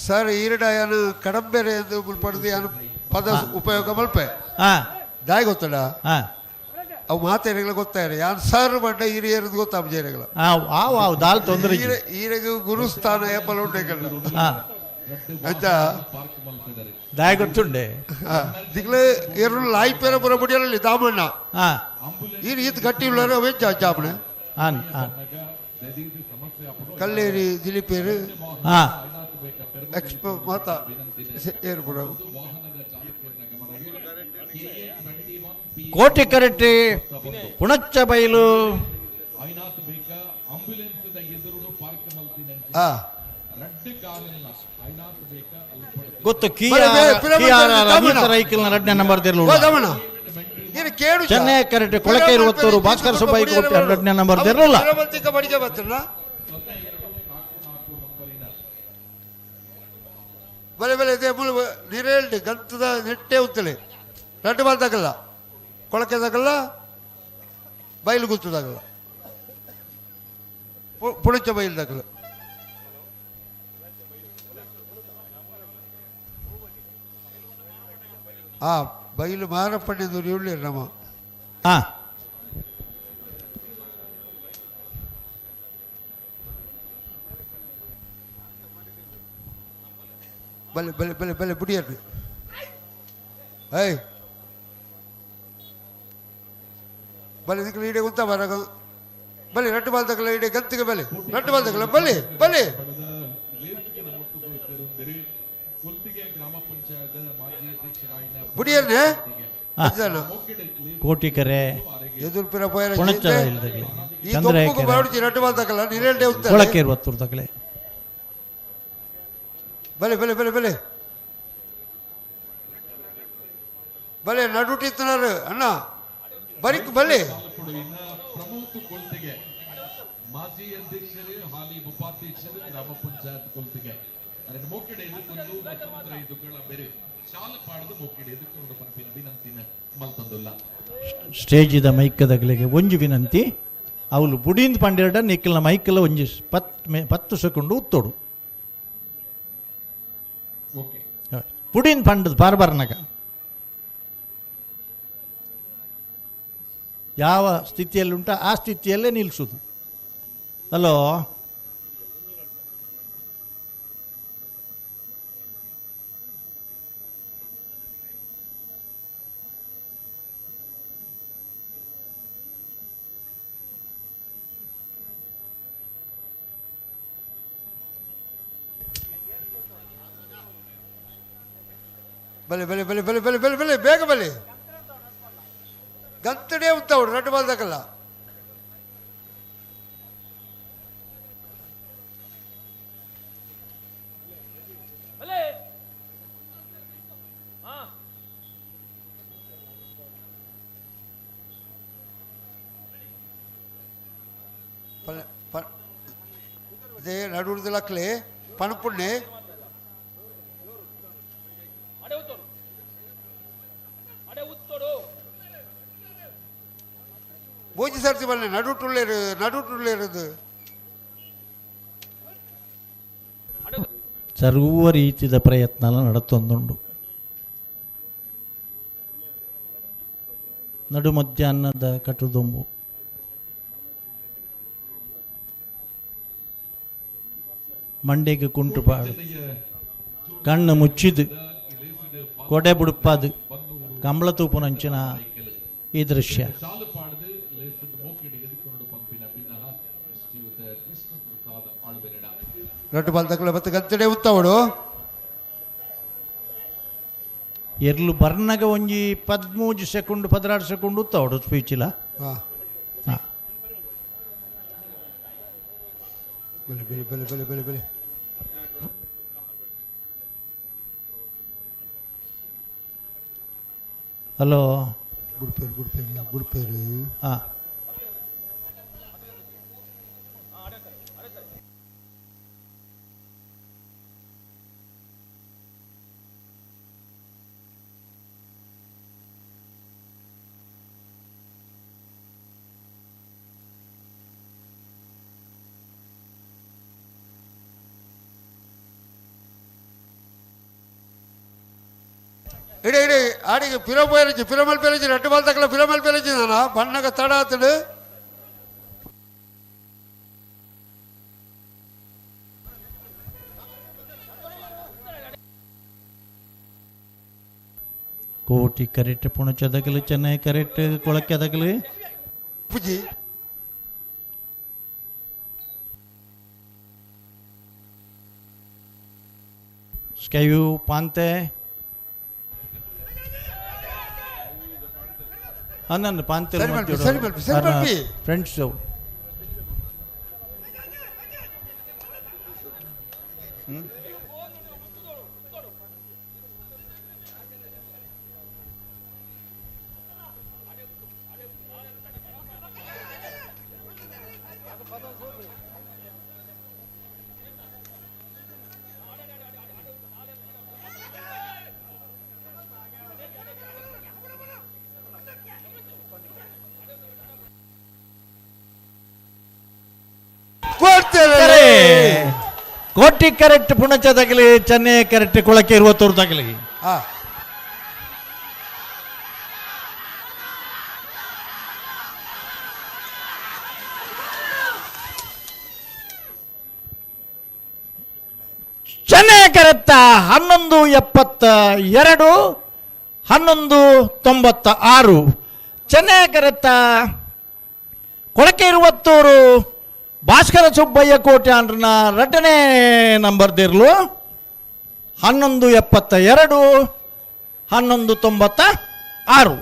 Speaker 3: ಸರ್ ಈರಡಾಯನು ಕಡಂಬೆರೆ ಎಂದು ಮುಲ್ಪಡ್ದು ಯಾನು ಪದ ಉಪಯೋಗ ಮಲ್ಪೆ ದಾಯ್ ಗೊತ್ತಡ ಅವು ಮಾತೇನೆಗಳ ಗೊತ್ತಾಯಿರಿ ಯಾನ್ ಸರ್ ಬಂಡ ಹಿರಿಯರದು ಗೊತ್ತಾಗ ಜೇರೆಗಳ
Speaker 9: ದಾಲ್ ತೊಂದರೆ
Speaker 3: ಈರೆಗೆ ಗುರುಸ್ಥಾನ ಎಪ್ಪಲ ಉಂಡೆಗಳ ಆಯ್ತಾ
Speaker 9: ದಾಯ್ ಗೊತ್ತುಂಡೆ
Speaker 3: ದಿಗ್ಲೆ ಎರಡು ಲಾಯ್ಪೇರ ಬರೋ ಬಡಿಯಲ್ಲಿ ದಾಮಣ್ಣ ಈ ರೀತಿ ಗಟ್ಟಿ ಉಳ್ಳಾರ ವೆಚ್ಚ ಚಾಪಣೆ ಕಲ್ಲೇರಿ ದಿಲೀಪೇರು ಎಕ್ಸ್ಪೋ ಮಾತ ಏರ್ಪುರ
Speaker 9: ಕೋಟಿ ಕರೆಟ್ಟಿ ಪುಣಚ್ಚ ಬೈಲು ಗೊತ್ತು ರೈಕಲ್ನ 2ನೇ ನಂಬರ್ ಚೆನ್ನೈ ಕರೆಟ್ಟಿ ಕೊಳಕೆ 20 ಭಾಸ್ಕರ್ ಸುಬ್ಬಾಯಿ ಕೋಟಿ 2ನೇ ನಂಬರ್ ಇರಲ್ಲ.
Speaker 3: ಬಲೆ ಬಲೆ ನಿರೇಳ್ಳಿ ಗಂತದ ನೆಟ್ಟೆ ಉತ್ತಲೆ 2 ಬಾಲ್ ತಗಲ್ಲ ಕೊಳಕೆ ತಗಲ್ಲ ಬಯಲು ಗುತ್ತು ತಗಲ್ಲ ಪುಣಚ ಬಯಲು ತಗಲ್ಲ. ಬಯಲು ಮಾರಪ್ಪಣ್ಣದು ಉಳ್ಳಿ ನಮ್ಮ ಬಲೆ ಬಲೆ ಬಲೆ ಬಲೆ ಬುಡಿಯರ್ರಿ ಬಲೆ ದಿಕ್ಕಲು ಇಡೆ ಉಂತ ಬರ ಬಲೆ 2 ಬಾಲ್ ತಗಲ ಇಡೆ ಗಂತಿಗೆ ಬಲೆ 2 ಬಾಲ್ ತಗಲ ಬಲೆ ಬಲೆ ಬುಡಿಯರ್ರಿ
Speaker 9: ಕೋಟಿ ಕರೆ
Speaker 3: ಎದುರು ಪಿರ ಪೋಯರ ಈ
Speaker 9: ಚಂದ್ರ
Speaker 3: ತೊಪ್ಪು ಬಾಡುಚಿ 2 ಬಾಲ್ ತಗಲ ನಿರೇಳ್ಡೆ ಉಂತ
Speaker 9: ಕೊಳಕೆ 20 ತಗಲೆ
Speaker 3: ಬಲೆ ಬಲೆ ಬಲೆ ಬಲೆ ಬಲೆ ನಡುಟಿತ್ತನಾರು ಅಣ್ಣ ಬರಿಕ್ ಬಲೆ
Speaker 13: ಮಾಜಿ ಅಧ್ಯಕ್ಷರು ಹಾಲಿ ಉಪಾಧ್ಯಕ್ಷರು ಗ್ರಾಮ ಪಂಚಾಯತ್ ಕೊಲ್ತಿಗೆ ಅದನ್ನು ಮೋಕೆಡೆ ಎದುಕೊಂಡು ಮತ್ತೊಂದರ ಇದುಗಳ ಬೇರೆ ಶಾಲ ಪಾಡದ ಮೋಕೆಡೆ ಎದುಕೊಂಡು ಪಂಪಿನ ವಿನಂತಿನ ಮಲ್ತಂದುಲ್ಲ.
Speaker 9: ಸ್ಟೇಜಿದ ಮೈಕದಗಳಿಗೆ ಒಂಜಿ ವಿನಂತಿ ಅವಳು ಬುಡಿಂದ ಪಂಡಿರಡ ನಿಕ್ಕಲ್ನ ಮೈಕಲ್ಲ ಒಂಜಿ 10 ಸೆಕೆಂಡು ಉತ್ತೋಡು ಬುಡಿಂದ ಪಂಡದ ಬಾರ್ಬಾರ್ನಾಗ ಯಾವ ಸ್ಥಿತಿಯಲ್ಲಿ ಉಂಟ ಆ ಸ್ಥಿತಿಯಲ್ಲೇ ನಿಲ್ಲಿಸೋದು. ಹಲೋ
Speaker 3: ಬಲೆ ಬಲೆ ಬಲೆ ಬಲೆ ಬಲೆ ಬಲೆ ಬಲೆ ಬೇಗ ಬಲೆ ಗಂತಡೆ ಉತ್ತಾವಡು ರಡ್ಡು ಬಾಲ್ದಕ್ಕಲ್ಲ అదే నడువుదలక్కలే పనుపుణ్ణి பூஜை சர்த்தி பண்ண நடுவுட்டுள்ளேருது
Speaker 9: ಸರ್ವ ರೀತಿಯ ಪ್ರಯತ್ನ ನಡತೊಂದುಂಡು. ನಡು ಮಧ್ಯಾಹ್ನದ ಕಟುದೊಂಬು ಮಂಡೆಗೆ ಕುಂಟುಪಾಡು ಕಣ್ಣು ಮುಚ್ಚಿದು ಕೊಡೆ ಬುಡುಪಾದು ಕಂಬಳ ತೂಪುನಂಚಿನ ಈ ದೃಶ್ಯ.
Speaker 3: ರಟ್ಟು ಬಾಲ್ ತಕ್ಕಲೆ ಮತ್ತೆ ಗಂತಡೆ ಉತ್ತವಡು
Speaker 9: ಎರ್ಲು ಬರ್ನಗ ಒಂಜಿ 13 ಸೆಕೆಂಡ್ 16 ಸೆಕೆಂಡ್ ಉತ್ತವಡು ಸ್ಪೀಚಿಲ.
Speaker 3: ಬಲೆ ಬಲೆ ಬಲೆ ಬಲೆ ಬಲೆ ಬಲೆ
Speaker 9: ಹಲೋ
Speaker 3: ಬುಡ್ಪೇರು
Speaker 9: ಹಾಂ
Speaker 3: ఇడే ఇడే ఆడికి పిరపోయి పిరమల్ పేరించి రెట్టు బాల్ తగ్గల పిరమల్ పేరించి నాన్న పండగ తడాతుడు
Speaker 9: ಕೋಟಿ ಕರೆಕ್ಟ್ ಪುಣಚದಗಲು ಚೆನ್ನೈ ಕರೆಕ್ಟ್ ಕೊಳಕ್ಕೆದಗಲು
Speaker 3: ಪೂಜಿ
Speaker 9: ಸ್ಕೈವು ಪಾಂತೆ ಅನ್ನನ್ನು ಪಾಂತೆ ಫ್ರೆಂಡ್ಸ್ ಕೋಟಿ ಕರೆಕ್ಟ್ ಪುಣಚ ತಗಲಿ ಚೆನ್ನೈ ಕರೆಕ್ಟ್ ಕೊಳಕ್ಕೆ 20 ತಗಲಿ. ಚೆನ್ನೈ ಕರೆಕ್ಟ 11:72 11:96 ಚೆನ್ನೈ ಕರೆಕ್ಟ ಕೊಳಕ್ಕೆ 20 ಭಾಸ್ಕರ ಸುಬ್ಬಯ್ಯ ಕೋಟೆ ಅಂಡ್ರನ 2ನೇ ನಂಬರ್ ದಿರ್ಲು 11:72 11:96.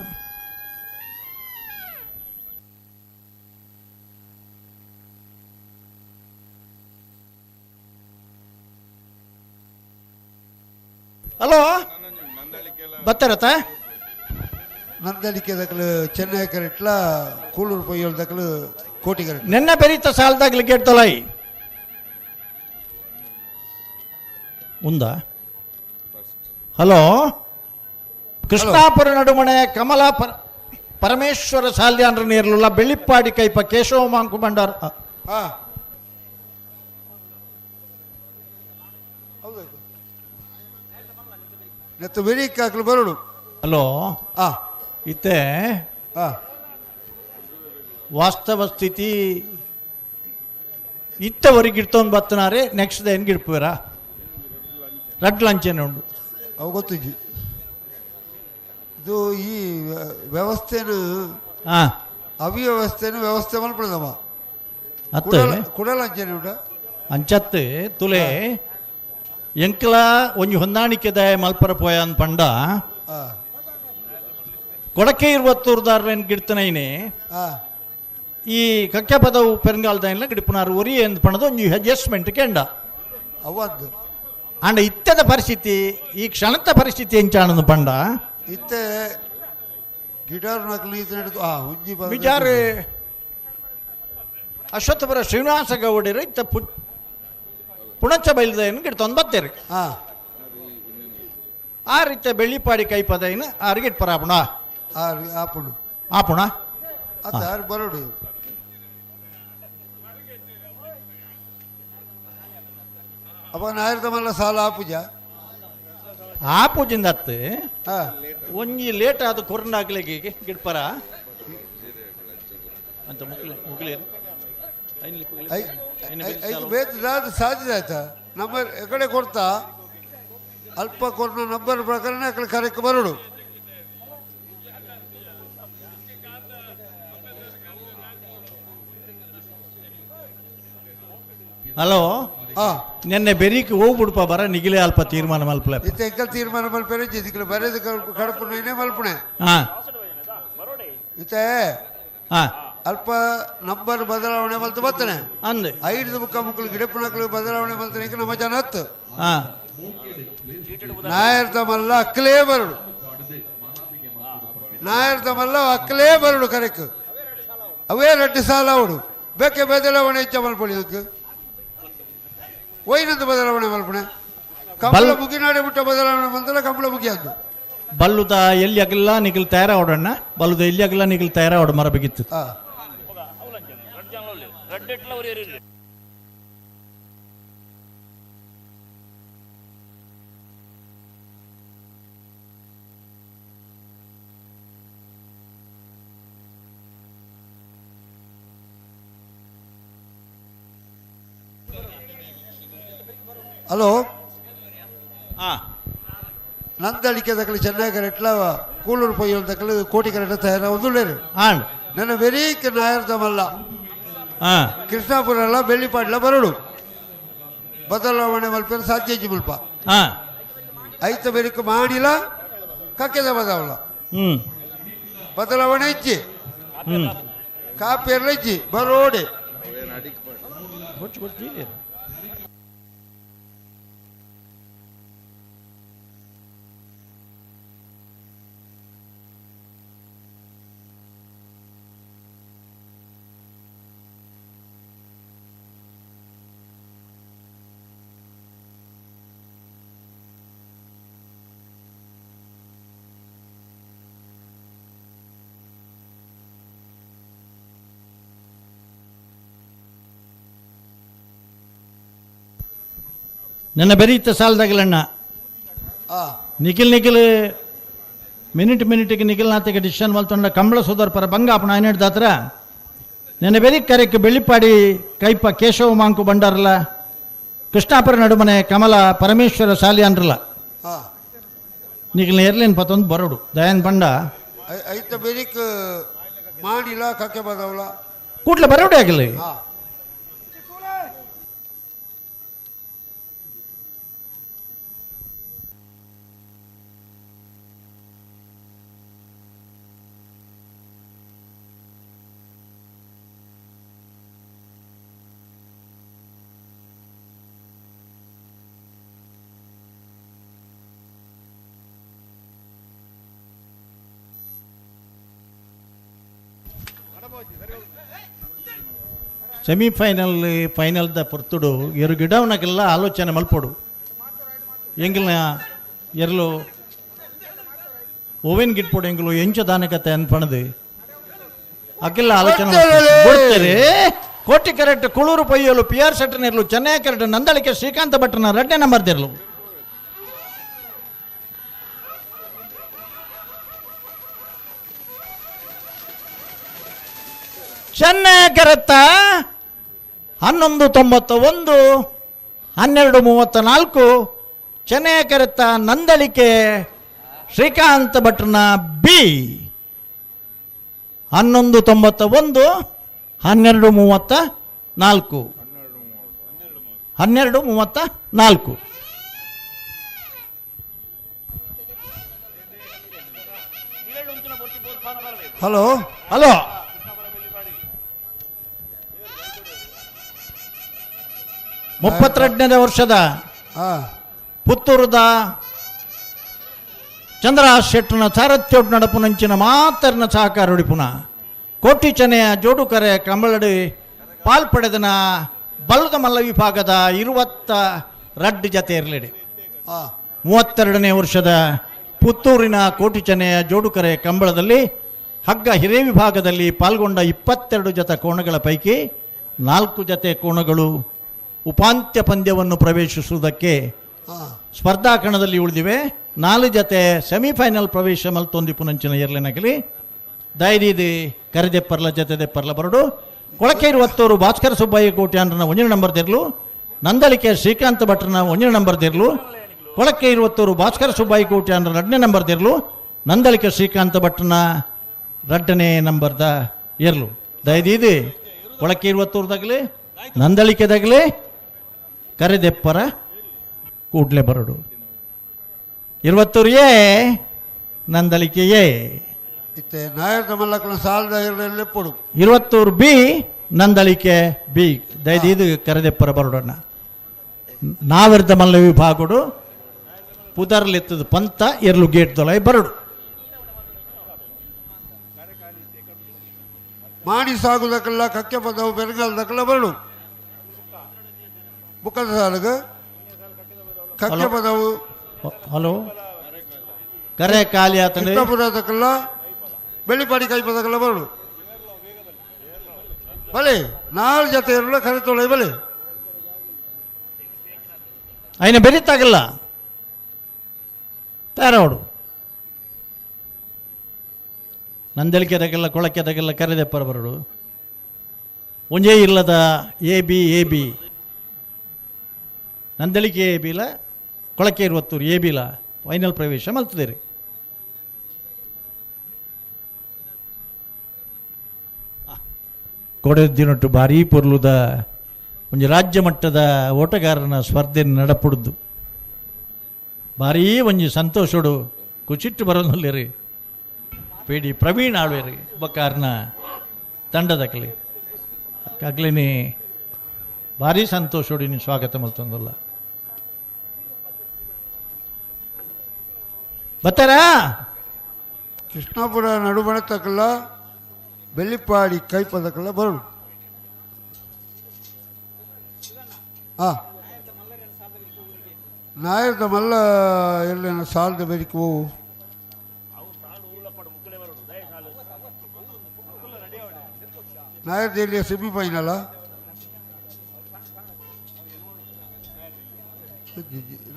Speaker 9: ಹಲೋ ಬತ್ತರತ್ತ
Speaker 3: ನಂದಲಿಕೆ ದಕ್ಕಲು ಚೆನ್ನೈ ಕರೆಕ್ಟ್ಲ ಕೂಳೂರು ಪೊಯ್ಯೋಳು ದಕ್ಕಲು ಕೋಟಿ ಕರೆಕ್ಟ್
Speaker 9: ನಿನ್ನ ಬೆರೀತ ಸಾಲದಾಗ್ಲಿ ಕೇಳ್ತಲೈ ఉందా. ಹಲೋ ಕೃಷ್ಣಾಪುರ ನಡುಮಣೆ ಕಮಲ ಪರಮೇಶ್ವರ ಸಾಲ್ಯಾಂಡ್ರ ನೀರ್ಲುಲ್ಲ ಬೆಳ್ಳಿಪ್ಪಾಡಿ ಕೈಪ ಕೇಶವ ಮಾಂಕು ಬಂಡಾರ
Speaker 3: ಬರೋಡು.
Speaker 9: ಹಲೋ ಇತ್ತೆ ವಾಸ್ತವ ಸ್ಥಿತಿ ಇತ್ತವರೆಗೆ ಇಡ್ತೊಂದು ಬತ್ತನಾರೆ ನೆಕ್ಸ್ಟ್ ಏನು ಗಿಡ್ಪುವರ ರಡ್ ಲಂಚನೆ ಉಂಡು
Speaker 3: ಅವು ಗೊತ್ತಿಜ್ಜಿ ಇದು ಈ ವ್ಯವಸ್ಥೆನು ಅವ್ಯವಸ್ಥೆನು ವ್ಯವಸ್ಥೆ ಮಲ್ಪಡದವ
Speaker 9: ಅತ್ತೆ
Speaker 3: ಕುಡಲ ಅಂಚನೆ ಉಂಟ
Speaker 9: ಅಂಚತ್ತೆ ತುಲೆ ಎಂಕ್ಲ ಒಂಜಿ ಹೊಂದಾಣಿಕೆ ದಯ ಮಲ್ಪರ ಪೋಯ ಅಂದ್ ಪಂಡ ಕೊಡಕೆ ಇರುವತ್ತೂರ್ದಾರ್ವೇನು ಗಿಡ್ತನೈನೆ ಈ ಕಕ್ಕೆ ಪದವು ಪೆರಂಗಾಲ್ದಾಯಿನ ಗಿಡಿಪುನಾರು ಒರಿ ಎಂದು ಪಣದ ಒಂಜಿ ಅಡ್ಜಸ್ಟ್ಮೆಂಟ್ ಕೆಂಡ
Speaker 3: ಅವದ್ದು
Speaker 9: ಅಂಡ ಇತ್ತದ ಪರಿಸ್ಥಿತಿ ಈ ಕ್ಷಣದ ಪರಿಸ್ಥಿತಿ ಎಂಚಾಣದು ಪಂಡ
Speaker 3: ಇತ್ತೆ ಗಿಟಾರ್ ನಕಲಿ ಹುಂಜಿ
Speaker 9: ವಿಚಾರ ಅಶ್ವತ್ಥಪುರ ಶ್ರೀನಿವಾಸ ಗೌಡರು ಇತ್ತ ಪುಣಚ ಬೈಲ್ದೇನು ಗಿಡ್ತೊಂದು ಬತ್ತೇರಿ ಆ ರೀತಿಯ ಬೆಳ್ಳಿಪಾಡಿ ಕೈ ಪದೈನ ಆರ್ಗಿಟ್ ಪರಾಪುಣ
Speaker 3: ಆಪುಣ
Speaker 9: ಆಪುಣ
Speaker 3: ಅದಾರು ಬರೋಡು ಅಪ್ಪ ನಾಯರ್ದ ಮಲ್ಲ ಸಾಲ ಆಪುಜ
Speaker 9: ಆಪುಜಿಂದ ಹತ್ತು ಒಂಜಿ ಲೇಟ್ ಆದ ಕೊರಂಡ ಹಾಕ್ಲಿಕ್ಕೆ ಗಿಡ್ಪರ ಅಂತ ಮುಗ್ಲಿ
Speaker 3: ಬೇರೆ ಸಾಧ್ಯ ಆಯ್ತಾ ನಂಬರ್ ಎಕಡೆ ಕೊಡ್ತಾ ಅಲ್ಪ ಕೊಟ್ಟ ನಂಬರ್ ಪ್ರಕಾರ ಅಕಡೆ ಕರೆಕ್ಟ್ ಬರೋಡು
Speaker 9: ಹಲೋ ನಿನ್ನೆ ಬೆರೀಕ್ ಹೋಗ್ಬಿಡ್ಪ ಬರ ನಿಗಿಲೆ ಅಲ್ಪ ತೀರ್ಮಾನ ಮಲ್ಪಲೆ
Speaker 3: ಇತ್ತ ಎಂಕಲ್ ತೀರ್ಮಾನ ಮಲ್ಪರೆ ಇದಕ್ಕೆ ಬರೆದು ಕಡಪುನೇ ಮಲ್ಪಣೆ ಇತ್ತೆ ಅಲ್ಪ ನಂಬರ್ ಬದಲಾವಣೆ ಮಲ್ತು ಬರ್ತಾನೆ
Speaker 9: ಅಂದೆ
Speaker 3: 5 ಮುಖ ಗಿಡಪುಣಗಳು ಬದಲಾವಣೆ ಮಲ್ತಾನೆ ಈಗ ನಮ್ಮ ಜನ ಹತ್ತು ನಾಯರ್ದ ಮಲ್ಲ ಅಕ್ಕಲೇ ಬರಡು ನಾಯರ್ದ ಮಲ್ಲ ಅಕ್ಕಲೇ ಬರಡು ಕರೆಕ್ ಅವೇ 2 ಸಾಲ ಅವಡು ಬೇಕೆ ಬದಲಾವಣೆ ಹೆಚ್ಚ ಮಲ್ಪಡಿ ಅದಕ್ಕೆ ಒಯ್ನಂತ ಬದಲಾವಣೆ ಮಲ್ಪಣೆ ಕಂಬಳ ಮುಗಿನಾಡೆ ಬಿಟ್ಟ ಬದಲಾವಣೆ ಬಂತಲ್ಲ ಕಂಬಳ ಮುಗಿಯದ್ದು
Speaker 9: ಬಲ್ಲುದ ಎಲ್ಲಿ ಅಗಲ್ಲ ನಿಗಲ್ ತಯಾರ ಹೊಡಣ್ಣ ಬಲ್ಲುದ ಎಲ್ಲಿ ಅಗಲ್ಲ ನಿಗಲ್ ತಯಾರ ಹೊಡ ಮರಬೇಕಿತ್ತು
Speaker 3: ಹಲೋ ನಂದಳಿಕೆ ದಕ್ಕಲು ಚೆನ್ನಾಗಿ ಎಟ್ಲ ಕೂಳೂರು ಪೊಯ್ಯ ದಕ್ಕಲು ಕೋಟಿ ಕರೆಕ್ಟ್ ತಯಾರ ಒಂದುಳ್ಳೇರು ನನ್ನ ವೆರೀಕ್ ನಾಯರ್ದ ಮಲ್ಲ ಕೃಷ್ಣಾಪುರ ಎಲ್ಲ ಬೆಳ್ಳಿಪಾಡ್ಲ ಬರಡು ಬದಲಾವಣೆ ಮಲ್ಪೇರ ಸಾಧ್ಯ ಮುಲ್ಪ ಐತ ಬೆರಿಕ್ ಮಾಡಿಲ್ಲ ಕಕ್ಕೆದ ಬದಲಾವಣೆ ಇಜ್ಜಿ ಕಾಪಿಯರ್ಲ ಇಜ್ಜಿ ಬರೋಡೆ
Speaker 9: ನನ್ನ ಬೆರೀತ ಸಾಲದಾಗಲಣ್ಣ ನಿಖಿಲ್ ಮಿನಿಟ್ಗೆ ನಿಖಿಲ್ ನಾತಿಗೆ ಡಿಸಿಷನ್ ಮಲ್ತೊಂಡ ಕಂಬಳ ಸೋದರ ಪರ ಬಂಗಾಪಣ ಏನಿಡ್ದ ಹತ್ರ ನನ್ನ ಬೆರಿ ಕರೆಕ್ಕೆ ಬೆಳ್ಳಿಪಾಡಿ ಕೈಪ ಕೇಶವ ಮಾಂಕು ಬಂಡಾರಲ್ಲ ಕೃಷ್ಣಾಪುರ ನಡುಮನೆ ಕಮಲ ಪರಮೇಶ್ವರ ಸಾಲಿ ಅನ್ರಲ್ಲ ನಿಖಿಲ್ ಏರ್ಲೇನ್ ಪತ್ತೊಂದು ಬರೋಡು ದಯಾನ್ ಬಂಡ
Speaker 3: ಐತ ಬೆರಿಕ್ ಮಾಡಿಲ್ಲ ಕಕ್ಕೆ ಬದವಲ್ಲ
Speaker 9: ಕೂಟ್ಲೆ ಬರೋಡೆ ಆಗಲಿ ಫೈನಲ್ದ ಪೊರ್ತುಡು ಎರು ಗಿಡವನಕ್ಕೆಲ್ಲ ಆಲೋಚನೆ ಮಲ್ಪೊಡು ಎಂಗಿಲ್ನ ಎರಲು ಓವೆನ್ ಗಿಟ್ಪೊಡು ಎಂಗಿಲು ಎಂಚ ದಾನಕತೆ ಅನ್ಪಣದು ಅಕ್ಕೆಲ್ಲ ಆಲೋಚನೆ ಬಿಡ್ತಾರೆ ಕೋಟಿ ಕರೆಕ್ಟ್ ಕುಳೂರು ಪೊಯ್ಯಲು PR ಸೆಟ್ಟರ್ನಿರ್ಲು ಚೆನ್ನೈ ಕರೆಕ್ಟ್ ನಂದಳಿಕೆ ಶ್ರೀಕಾಂತ ಭಟ್ರನ 2ನೇ ನಂಬರ್ದಿರ್ಲು ಚೆನ್ನೈ ಕರೆತ್ತ 1191 1234 ಚೆನ್ನೈ ಕರೆತ್ತ ನಂದಳಿಕೆ ಶ್ರೀಕಾಂತ ಭಟ್ರನ ಬಿ 1191 1234
Speaker 3: ಹಲೋ
Speaker 9: ಹಲೋ ಮುಪ್ಪತ್ತೆರಡನೇ ವರ್ಷದ
Speaker 3: ಹಾಂ
Speaker 9: ಪುತ್ತೂರದ ಚಂದ್ರಹಾಸ್ ಶೆಟ್ಟನ ಸಾರಥ್ಯೋಡ್ ನಡಪುನಂಚಿನ ಮಾತರ್ನ ಸಹಕಾರ ಹೊಡಿಪುನ ಕೋಟಿಚನೆಯ ಜೋಡುಕರೆ ಕಂಬಳಡಿ ಪಾಲ್ಪಡೆದನ ಬಲ್ಲದ ಮಲ್ಲ ವಿಭಾಗದ 22 ಜತೆ ಇರಲಿದೆ.
Speaker 3: ಹಾಂ
Speaker 9: 32ನೇ ವರ್ಷದ ಪುತ್ತೂರಿನ ಕೋಟಿಚನೆಯ ಜೋಡುಕರೆ ಕಂಬಳದಲ್ಲಿ ಹಗ್ಗ ಹಿರೇ ವಿಭಾಗದಲ್ಲಿ ಪಾಲ್ಗೊಂಡ 22 ಜತೆ ಕೋಣಗಳ ಪೈಕಿ 4 ಜತೆ ಕೋಣಗಳು ಉಪಾಂತ್ಯ ಪಂದ್ಯವನ್ನು ಪ್ರವೇಶಿಸುವುದಕ್ಕೆ ಸ್ಪರ್ಧಾ ಕಣದಲ್ಲಿ ಉಳಿದಿವೆ. 4 ಜತೆ ಸೆಮಿಫೈನಲ್ ಪ್ರವೇಶ ಮಲ್ತೊಂದಿ ಪುನಂಚಿನ ಎರಲಿನಗಲಿ ದೈದಿದಿ ಕರೆದೆಪ್ಪರ್ಲ ಜತೆದೆಪ್ಪರ್ಲ ಬರಡು ಕೊಳಕೆ 20 ಭಾಸ್ಕರ ಸುಬ್ಬಯ್ಯ ಕೋಟ್ಯಾನ್ರನ 1 ನಂಬರ್ ದೇರ್ಲು ನಂದಳಿಕೆ ಶ್ರೀಕಾಂತ್ ಭಟ್ರನ 1 ನಂಬರ್ ದೇರ್ಲು ಕೊಳಕೆ 20 ಭಾಸ್ಕರ ಸುಬ್ಬಯ್ಯ ಕೋಟ್ಯಾನ್ರ 2ನೇ ನಂಬರ್ ದೇರ್ಲು ನಂದಳಿಕೆ ಶ್ರೀಕಾಂತ್ ಭಟ್ರನ 2ನೇ ನಂಬರ್ದ ಏರ್ಲು ದೈದಿದಿ ಕೊಳಕೆ 20 ನಂದಳಿಕೆದಾಗಲಿ ಕರೆದೆಪ್ಪರ ಕೂಡ್ಲೆ ಬರಡು 20 ನಂದಳಿಕೆಯೇ
Speaker 3: ಇತ್ತೆ ನಾಯಕ ಮಲ್ಲಕ್ಕನ ಸಾಲದ ಇರಲಿ ಪಡು
Speaker 9: 20 ಬಿ ನಂದಳಿಕೆ ಬಿ ದೈದು ಕರೆದೆಪ್ಪರ ಬರೋಡಣ್ಣ ನಾವಿರ್ದ ಮಲ್ಲ ವಿಭಾಗಡು ಪುದರ್ಲೆತ್ತದ ಪಂತ ಎರಲು ಗೇಟ್ ದೊಲೈ ಬರಡು
Speaker 3: ಮಾಡಿ ಸಾಗುದಕ್ಕೆಲ್ಲ ಕಕ್ಕೆ ಪದವು ಬೆರಗಾಲದಕ್ಕೆಲ್ಲ ಬರಡು ಬುಕ್ಕದ ಸಾಲಗ ಕಕ್ಕೆ ಪದವು
Speaker 9: ಹಲೋ ಕರೆ ಖಾಲಿ ಆತಂದ್ರೆ
Speaker 3: ಕೃಷ್ಣಪುರದಕ್ಕೆಲ್ಲ ಬೆಳ್ಳಿಪಾಡಿ ಕೈ ಪದಕ್ಕೆಲ್ಲ ಬರಡು ಬಲೆ 4 ಜತೆ ಇರಲು ಕರೆ ತೊಳೆ ಬಲೆ
Speaker 9: అయినా ಬೆರೀತಾಗಲ್ಲ ತಾರೋಡು ನಂದಳಿಕೆದಾಗೆಲ್ಲ ಕೊಳಕೆದಾಗೆಲ್ಲ ಕರೆದೆಪ್ಪರ ಬರಡು ಒಂಜೇ ಇಲ್ಲದ ಎ ಬಿ ನಂದಳಿಕೆ ಎ ಬಿಲ ಕೊಳಕೆ 20 ಎ ಬಿಲ ಫೈನಲ್ ಪ್ರವೇಶ ಮಲ್ತದೇರಿ ಕೊಡೆದಿನೊಟ್ಟು ಭಾರೀ ಪೊರ್ಲುದ ಒಂದು ರಾಜ್ಯ ಮಟ್ಟದ ಓಟಗಾರನ ಸ್ಪರ್ಧೆ ನಡಪುಡ್ದು ಭಾರೀ ಒಂಜಿ ಸಂತೋಷಡು ಕುಚಿಟ್ಟು ಬರೋನಲ್ಲಿರಿ ಪೇಡಿ ಪ್ರವೀಣ್ ಆಳ್ವೇರಿ ಬಕಾರ್ನ ತಂಡದಕ್ಲಿ ಆಗ್ಲೇನೆ ಭಾರೀ ಸಂತೋಷೋಡಿ ನೀವು ಸ್ವಾಗತ ಮಲ್ತಂದಲ್ಲ ಬತ್ತಾರಾ
Speaker 3: ಕೃಷ್ಣಾಪುರ ನಡುಬಣತಕ್ಕೆಲ್ಲ ಬೆಳ್ಳಿಪಾಡಿ ಕೈ ಪದಕ್ಕೆಲ್ಲ ಬರಡು ನಾಯಕ ಮಲ್ಲ ಎಲ್ಲ ಸಾಲದ ಬೆರಿಕೆ ಹೋವು ನಾಯಕ ಎಲ್ಲಿಯ ಸೆಮಿಫೈನಲ್ಲ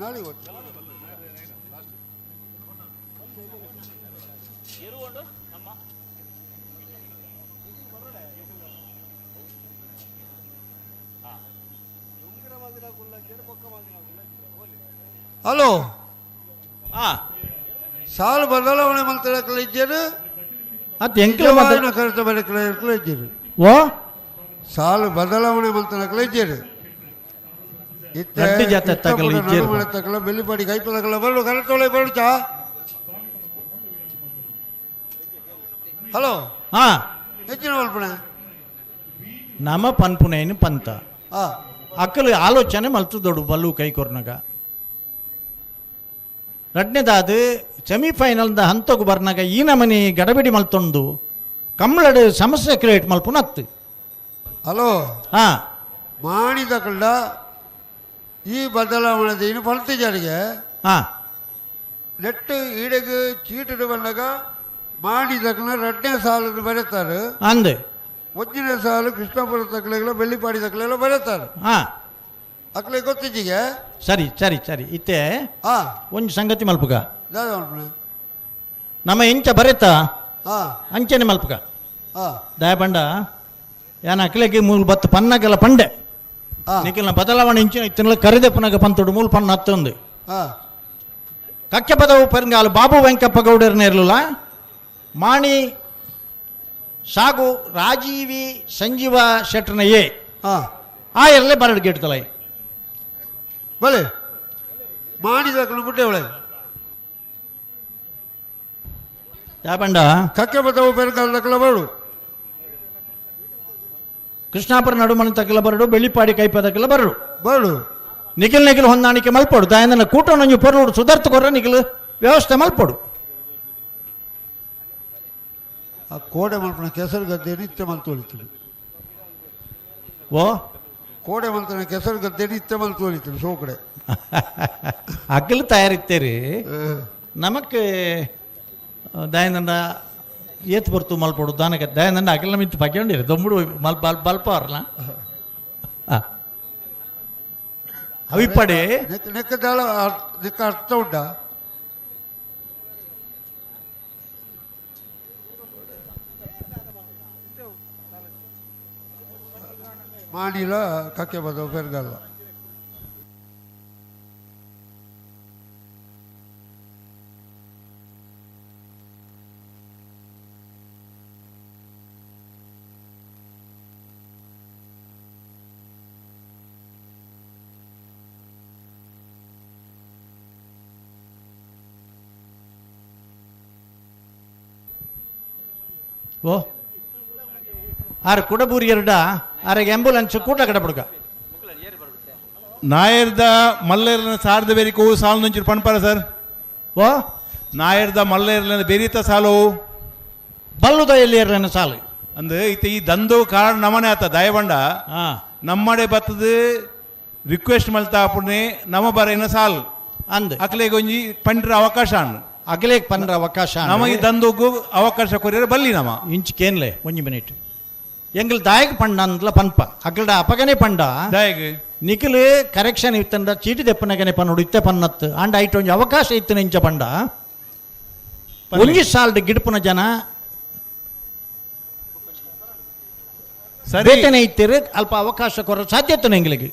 Speaker 3: ನಾಳೆ ಹಲೋ ಸಾಲು ಬದಲಾವಣೆ ಮಂತ್ರಿಗಳು ಇದ್ದೀರಿ
Speaker 9: ಅದು ಎಂಕ್ಲ
Speaker 3: ಕರೆತ ಬೆಳಕಲ ಇದ್ದೀರಿ
Speaker 9: ಓ
Speaker 3: ಸಾಲು ಬದಲಾವಣೆ ಮಂತ್ರಿಗಳು ಇದ್ದೀರಿ ತಕ್ಕಲ ಬೆಳ್ಳಿಪಾಡಿ ಕೈ ಪದಕಲ್ಲ ಬರಡು ಕರೆತೊಳೆ ಬರಡು ಚಾ ಹಲೋ ಹೆಚ್ಚಿನ ಮಲ್ಪಣೆ
Speaker 9: ನಮ ಪನ್ಪುನೇನು ಪಂತ ಅಕ್ಕಲು ಆಲೋಚನೆ ಮಲ್ತು ದೊಡ್ಡ ಬಲ್ಲು ಕೈ ಕೊರ್ನಾಗ ಎರಡನೇದಾದ ಸೆಮಿಫೈನಲ್ದ ಹಂತಕ್ಕೆ ಬರ್ನಾಗ ಈ ನಮನಿ ಗಡಬಿಡಿ ಮಲ್ತೊಂದು ಕಂಬಳದ ಸಮಸ್ಯೆ ಕ್ರಿಯೇಟ್ ಮಲ್ಪುನ ಹತ್ತು
Speaker 3: ಹಲೋ ಮಾಡಿದಕಲ್ಲ ಈ ಬದಲಾವಣೆ ಇನ್ನು ಪಲ್ತಿಜರಿಗೆ ನೆಟ್ಟು ಈಡೆಗೆ ಚೀಟು ಬಂದಾಗ ಮಾಡಿದಕ್ಕನ 2ನೇ ಸಾಲನ್ನು ಬರೀತಾರೆ
Speaker 9: ಅಂದೆ
Speaker 3: 1ನೇ ಸಾಲು ಕೃಷ್ಣಾಪುರ ತಕ್ಕಲೆಲ್ಲ ಬೆಳ್ಳಿಪಾಡಿ ತಕ್ಕಲೆಲ್ಲ ಬರೀತಾರೆ ಅಕ್ಲೆ ಗೊತ್ತಿಜಿಗೆ
Speaker 9: ಸರಿ ಸರಿ ಸರಿ ಇತ್ತೆ ಒಂದು ಸಂಗತಿ ಮಲ್ಪುಗ ನಮ್ಮ ಇಂಚ ಬರೆತ ಅಂಚನೆ ಮಲ್ಪುಗ ದಯಬಂಡ ಯಾನ ಅಕ್ಲೆಗೆ ಮೂಲ ಬತ್ತು ಪನ್ನಗೆಲ್ಲ ಪಂಡೆ ನಿಖಿಲ್ನ ಬದಲಾವಣೆ ಇಂಚಿನ ಇತ್ತಿನ ಕರೆದೆ ಪುನಗ ಪಂತೋಡು ಮೂಲ ಪನ್ನ ಹತ್ತೊಂದು ಕಕ್ಕೆ ಪದವು ಪೆರಂಗಾಲು ಬಾಬು ವೆಂಕಪ್ಪ ಗೌಡರ್ನ ಇರಲಿಲ್ಲ ಮಾಣಿ ಸಾಗು ರಾಜೀವಿ ಸಂಜೀವ ಶೆಟ್ರನ ಎ ಆ ಇರಲೇ ಬರಡು ಗೇಟ್ತಲೈ
Speaker 3: ಬಲೆ ಮಾಡಿದಕ್ಕಳು ಬಿಟ್ಟೆ ಒಳಗೆ
Speaker 9: ಯಾಪಂಡ
Speaker 3: ಕಕ್ಕೆ ಬದವು ಪೆರುಗಾಲ ಬರಡು
Speaker 9: ಕೃಷ್ಣಾಪುರ ನಡುಮನೆ ತಕ್ಕಲ ಬರಡು ಬೆಳ್ಳಿಪಾಡಿ ಕೈಪದಕ್ಕೆಲ್ಲ ಬರಡು
Speaker 3: ಬರಡು
Speaker 9: ನಿಖಿಲ್ ಹೊಂದಾಣಿಕೆ ಮಲ್ಪಡು ದಾಯನ ಕೂಟ ನಂಜು ಪೊರಡು ಸುಧಾರ್ಥ ಕೊರ್ರ ನಿಖಿಲ್ ವ್ಯವಸ್ಥೆ ಮಲ್ಪಡು
Speaker 3: ಆ ಕೋಡೆ ಮಲ್ಪನ ಕೆಸರು ಗದ್ದೆ ನಿತ್ಯ ಮಲ್ತೋಳಿತು
Speaker 9: ಓ
Speaker 3: ಕೋಡೆ ಮಲ್ತನ ಕೆಸರು ಗದ್ದೆ ನಿತ್ಯ ಮಲ್ತೋಳಿತು ಸೋಕಡೆ
Speaker 9: ಅಕ್ಕಲು ತಯಾರಿತ್ತೇರಿ ನಮಕ್ ದಯನಂದ ಏತ್ ಬರ್ತು ಮಲ್ಪಡು ದಾನಕ್ಕೆ ದಯನಂದ ಅಕ್ಕಲ ಮಿತ್ತು ಪಕ್ಕೊಂಡಿರಿ ದೊಂಬುಡು ಬಲ್ಪ ಅವ್ರಲ್ಲ ಅವಿಪ್ಪಡೆ
Speaker 3: ನೆಕ್ಕದಾಳ ನೆಕ್ಕ ಅರ್ಥ ಉಂಟಾ ಮಾಡಿಲ್ಲ ಕಕ್ಕೆ ಬದವು ಪೆರುಗಾಲ
Speaker 9: ಓ ಆರು ಕುಡಬೂರಿ ಎರಡ ಆರಿಗೆ ಆಂಬುಲೆನ್ಸ್ ಕೂಟ ಕಡೆ ಬಿಡ್ಕ
Speaker 8: ನಾಯರ್ದ ಮಲ್ಲೇರ್ನ ಸಾರ್ದ ಬೇರಿಕು ಸಾಲು నుంచి ಪಣ್ಪಾರ ಸರ್
Speaker 9: ಓ
Speaker 8: ನಾಯರ್ದ ಮಲ್ಲೇರ್ನ ಬೇರಿತ ಸಾಲು
Speaker 9: ಬಲ್ಲುದ ಎಲ್ಲಿ ಎರನ ಸಾಲು
Speaker 8: ಅಂದ್ರೆ ಈ ದಂದು ಕಾರಣ ನಮನೆ ಆತ ದಯಬಂಡ ನಮ್ಮಡೆ ಬತ್ತದ ರಿಕ್ವೆಸ್ಟ್ ಮಲ್ತಾ ಪುಣ್ಯ ನಮ ಬರೇನ ಸಾಲು
Speaker 9: ಅಂದ್
Speaker 8: ಅಕ್ಲೆಗೆ ಒಂಜಿ ಪಂಡ್ರ ಅವಕಾಶ ಅನ್ನು
Speaker 9: ಅಗಲೇಗ್ ಪಂಡ್ರ ಅವಕಾಶ
Speaker 8: ನಮಗೆ ದಂದುಗು ಅವಕಾಶ ಕೊರಿಯರೆ ಬಲ್ಲಿ ನಮ
Speaker 9: ಇಂಚಿಕೇನ್ಲೆ ಒಂಜಿ ಮಿನಿಟ್ ಎಂಗಲ್ ದಾಯಕ್ ಪಂಡ ಅಂದ್ಲ ಪನ್ಪ ಅಗಲ್ಡ ಅಪಗನೆ ಪಂಡ
Speaker 8: ದಾಯಗ್
Speaker 9: ನಿಖಿಲ್ ಕರೆಕ್ಷನ್ ಇತ್ತಂದ ಚೀಟಿ ತೆಪ್ಪನಗನೆ ಪನ್ನುಡು ಇತ್ತೆ ಪನ್ನತ್ತು ಅಂಡ ಐಟ್ ಒಂಜಿ ಅವಕಾಶ ಇತ್ತು ಇಂಚ ಪಂಡ ಒಂಜಿ ಸಾಲ್ಡ್ ಗಿಡ್ಪುನ ಜನ ಬೇಟನೆ ಇತ್ತಿರು ಅಲ್ಪ ಅವಕಾಶ ಕೊರ ಸಾಧ್ಯತೆ ಎಂಗ್ಲಿಗೆ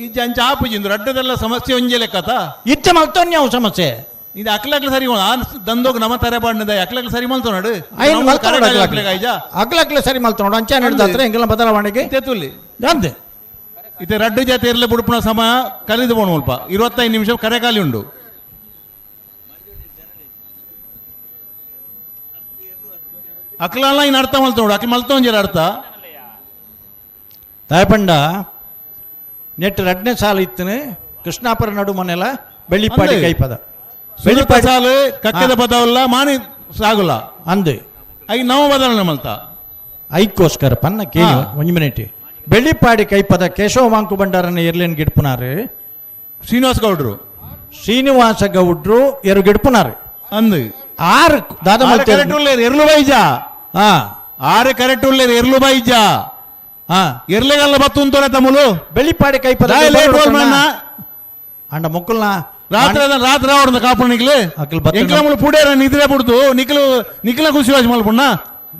Speaker 8: ಈ ಜಂಚ ಆಪುಜಿಂದು ರಡ್ಡದೆಲ್ಲ ಸಮಸ್ಯೆ ಒಂಜೆ ಲೆಕ್ಕತ
Speaker 9: ಇತ್ತೆ ಮಲ್ತೋನ್ಯಾವ ಸಮಸ್ಯೆ
Speaker 8: ಇದು ಅಕ್ಲಕ್ಲ ಸರಿ ದಂದೋಗ್ ನಮ ತರ ಬಾಂಡದ ಅಕ್ಲಕ್ಲ ಸರಿ ಮಲ್ತು ನೋಡು
Speaker 9: ಅಗ್ಲಕ್ಲೆ ಸರಿ ಮಲ್ತು ನೋಡು ಅಂಚ ನಡೆದಾತ್ರ ಎಂಗೆಲ್ಲ ಬದಲಾವಣೆಗೆ
Speaker 8: ತೆತ್ತುಲ್ಲಿ
Speaker 9: ಅಂದೆ
Speaker 8: ಇದು ರಡ್ಡು ಜಾತಿ ಇರಲಿ ಬುಡುಪುನ ಸಮ ಕಲಿದು ಬೋಣ ಸ್ವಲ್ಪ 25 ನಿಮಿಷ ಕರೆ ಖಾಲಿ ಉಂಡು ಅಕ್ಲಲ್ಲ ಇನ್ನು ಅರ್ಥ ಮಲ್ತು ನೋಡು ಅಕ್ಲ ಮಲ್ತ ಒಂಜರ ಅರ್ಥ
Speaker 9: ತಾಯಪಂಡ ನೆಟ್ ರಡ್ನೆ ಸಾಲ ಇತ್ತನೆ ಕೃಷ್ಣಾಪುರ ನಡು ಮನೆಲ ಬೆಳ್ಳಿಪಾಡಿ ಕೈಪದ
Speaker 8: ಬೆಳ್ಳಿಪಾಡಿ ಸಾಲು ಕಕ್ಕೆದ ಪದವಲ್ಲ ಮಾನಿ ಸಾಗುಲ್ಲ
Speaker 9: ಅಂದೆ
Speaker 8: ಐ ನವ ಬದಲನೆ ಮಲ್ತ
Speaker 9: ಐಕ್ಕೋಸ್ಕರ ಪನ್ನ ಕೇಳಿ ಒಂಜಿ ಮಿನಿಟ್ ಬೆಳ್ಳಿಪಾಡಿ ಕೈಪದ ಕೇಶವ ಮಾಂಕು ಭಂಡಾರನ ಎರ್ಲೇನ್ ಗಿಡ್ಪುನಾರು ಶ್ರೀನಿವಾಸ ಗೌಡ್ರು ಎರು ಗಿಡ್ಪುನಾರು
Speaker 8: ಅಂದು
Speaker 9: ಆರು ದಾದ
Speaker 8: ಕರೆಕ್ಟ್ ಉಳ್ಳೇರು ಎರ್ಲು ಬೈಜ ಆರು ಕರೆಕ್ಟ್ ಉಳ್ಳೇರು ಎರ್ಲು ಬೈಜ ಎರ್ಲೆಗಲ್ಲ ಬತ್ತು ಅಂತೋನೆ ತಮ್ಮಲು
Speaker 9: ಬೆಳ್ಳಿಪಾಡಿ ಕೈಪದ ಅಂಡ ಮುಕ್ಕಲ್ನ
Speaker 8: ರಾತ್ರಿ ಅವರದ ಕಾಪು ನಿಕ್ಲು ಎಂಕ್ಲಮ್ಮಲು ಪುಡೇರ ನಿದ್ರೆ ಬಿಡ್ತು ನಿಕ್ಲ ಖುಷಿವಾಜ್ ಮಲ್ಪುಣ್ಣ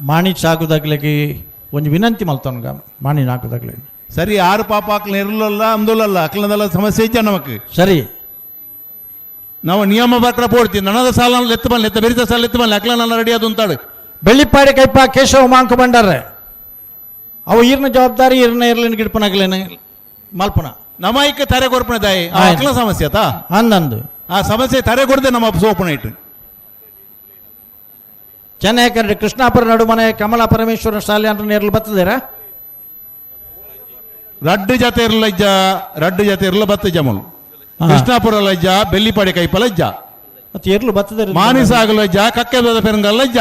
Speaker 9: ಮಾಣಿ ಸಾಕುದಾಗ್ಲಿಗೆ ಒಂದು ವಿನಂತಿ ಮಲ್ತವನ್ಗ ಮಾಣಿ ನಾಕುದಾಗ್ಲಿ
Speaker 8: ಸರಿ ಆರು ಪಾಪ ಅಕ್ಲ ಇರ್ಲಲ್ಲ ಅಂದೋಲಲ್ಲ ಅಕ್ಲದಲ್ಲ ಸಮಸ್ಯೆ ಇದ್ದ ನಮಕ್
Speaker 9: ಸರಿ
Speaker 8: ನಾವು ನಿಯಮ ಪ್ರಕಾರ ಪೋಡ್ತೀವಿ ನನದ ಸಾಲ ಎತ್ತ ಬಲ್ಲ ಎತ್ತ ಬೆರಿತ ಸಾಲ ಎತ್ತ ಬಲ್ಲ ಅಕ್ಲ ನನ್ನ ರೆಡಿ ಅದು ಅಂತಾಡು
Speaker 9: ಬೆಳ್ಳಿಪಾಡಿ ಕೈಪ ಕೇಶವ ಮಾಂಕು ಭಂಡಾರ ಅವು ಈರ್ನ ಜವಾಬ್ದಾರಿ ಈರ್ನ ಇರ್ಲಿನ ಗಿಡ್ಪನಾಗ್ಲೇನ ಮಲ್ಪನ
Speaker 8: ನಮಾಯ್ಕ ತರೆ ಕೊರ್ಪಣ ದಾಯಿ ಅಕ್ಲ ಸಮಸ್ಯೆ ಆತಾ
Speaker 9: ಅಂದಂದು
Speaker 8: ಆ ಸಮಸ್ಯೆ ತರೆ ಕೊಡದೆ ನಮ್ಮ ಸೋಪಣ ಇಟ್ಟು
Speaker 9: ಚೆನ್ನೈ ಕರಡಿ ಕೃಷ್ಣಾಪುರ ನಡುಮನೆ ಕಮಲಾ ಪರಮೇಶ್ವರ ಶಾಲೆ ಅಂತ ನೇರ್ಲು ಬರ್ತದೇರ
Speaker 8: ರಡ್ಡು ಜತೆ ಇರಲ್ಲ ಬತ್ತ ಜಮಲು ಕೃಷ್ಣಾಪುರ ಲಜ್ಜ ಬೆಳ್ಳಿಪಾಡಿ ಕೈಪ ಲಜ್ಜ
Speaker 9: ಮತ್ತೆ ಎರ್ಲು ಬರ್ತದೆ
Speaker 8: ಮಾನಿಸಾಗ ಲಜ್ಜ ಕಕ್ಕೆದ ಪೆರಂಗಲ್ ಲಜ್ಜ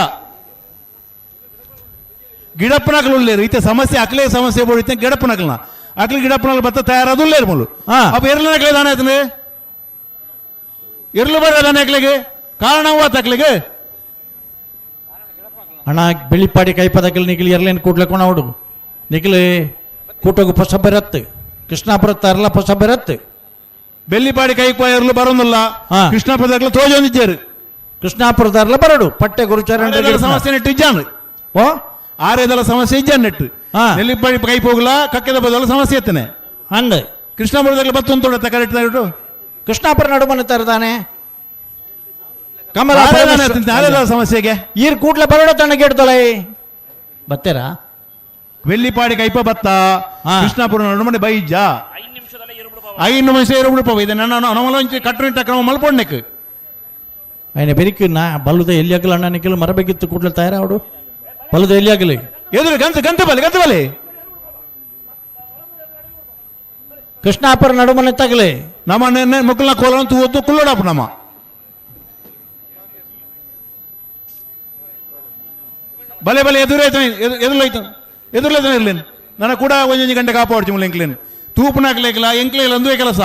Speaker 8: ಗಿಡಪ್ಪನಕಲು ಉಳ್ಳೇರು ಈತ ಸಮಸ್ಯೆ ಅಕ್ಲೇ ಸಮಸ್ಯೆ ಬೋಡಿತ ಗಿಡಪ್ಪನಕಲ್ನ ಅಕ್ಲಿ ಗಿಡಪ್ಪನಲ್ ಬತ್ತ ತಯಾರಾದ ಉಳ್ಳೇರು ಮುಲು ಅಪ್ಪ ಎರ್ಲ ಅಕ್ಲೆ ದಾನ ಆಯ್ತನೆ ಎರ್ಲು ಬರ ದಾನ ಅಕ್ಲೆಗೆ ಕಾರಣ ಅಕ್ಲೆಗೆ
Speaker 9: ಅಣ್ಣ ಬೆಳ್ಳಿಪಾಡಿ ಕೈಪದಕಲ್ ನಿಖಿಲ್ ಎರ್ಲೇನು ಕೂಡ್ಲಕೋಣ ಹುಡುಗ ನಿಖಿಲ್ ಕೂಟೋಗು ಹೊಸ ಬೆರತ್ತು ಕೃಷ್ಣಾಪುರ ತರಲ ಹೊಸ ಬೆರತ್ತು
Speaker 8: ಬೆಳ್ಳಿಪಾಡಿ ಕೈಪ ಎರ್ಲು ಬರೋದಿಲ್ಲ ಕೃಷ್ಣಾಪುರದಕ್ಲ ತೋಜೊಂದಿದ್ದೇರು
Speaker 9: ಕೃಷ್ಣಾಪುರದರ್ಲ ಬರಡು ಪಟ್ಟೆ ಗುರುಚರಣ
Speaker 8: ಸಮಸ್ಯೆ ನೆಟ್ಟು ಇಜ್ಜಾನು
Speaker 9: ಓ
Speaker 8: ಆರೇದಲ್ಲ ಸಮಸ್ಯೆ ಇಜ್ಜಾನ್ ನೆಟ್ಟು ಬೆಳ್ಳಿಪಾಡಿ ಕೈಪ ಹೋಗಲ್ಲ ಕಕ್ಕೆದ ಬದಲ ಸಮಸ್ಯೆ ಎತ್ತನೆ
Speaker 9: ಅಂದ
Speaker 8: ಕೃಷ್ಣಾಪುರದಕ್ಲ ಬತ್ತೊಂದು ಕರೆಕ್ಟ್
Speaker 9: ಕೃಷ್ಣಾಪುರ ನಡುಮನೆ ತರದಾನೆ ಕಮಲ
Speaker 8: ಸಮಸ್ಯೆಗೆ
Speaker 9: ಈರ್ ಕೂಡ್ಲೆ ಬರೋಡ ತಣ್ಣಗೆ ಇಡ್ತಳೆ ಬತ್ತೇರ
Speaker 8: ಬೆಳ್ಳಿಪಾಡಿ ಕೈಪ ಬತ್ತ ಕೃಷ್ಣಾಪುರ ನಡುಮನೆ ಬೈಜ 5 ನಿಮಿಷ ಇರು ಬಿಡಪ್ಪ ಇದು ನನ್ನ ನಮಲಂಚಿ ಕಟ್ಟುನಿಟ್ಟ ಕ್ರಮ ಮಲ್ಪೊಂಡೆಕ್
Speaker 9: ఆయన ಬೆರಿಕು ನಾ ಬಲ್ಲುದ ಎಲ್ಲಿ ಆಗಲ್ಲ ಅಣ್ಣ ನಿಖಿಲ್ ಮರಬೇಕಿತ್ತು ಕೂಡಲೇ ತಯಾರಾವಡು ಬಲ್ಲುದ ಎಲ್ಲಿ ಆಗಲಿ
Speaker 8: ಎದುರು ಗಂತ ಬಲಿ
Speaker 9: ಕೃಷ್ಣಾಪುರ ನಡುಮನೆ ತಗಲಿ
Speaker 8: ನಮ್ಮ ಮುಕ್ಕಲ್ನ ಕೋಲನ್ನು ತೂವತ್ತು ಕುಲ್ಲೋಡಪ್ಪ ನಮ್ಮ ಬಲೆ ಎದುರೈತಾನೆ ಇರ್ಲೇನು ನನ್ನ ಕೂಡ ಒಂದೊಂದು ಗಂಟೆ ಕಾಪಾಡ್ತಿ ಮುಲ್ಲ ಎಂಕ್ಲೇನು ತೂಪುನಾಕ್ಲೇಕಲ ಎಂಕ್ಲೇಲ ಅಂದುವೇ ಕೆಲಸ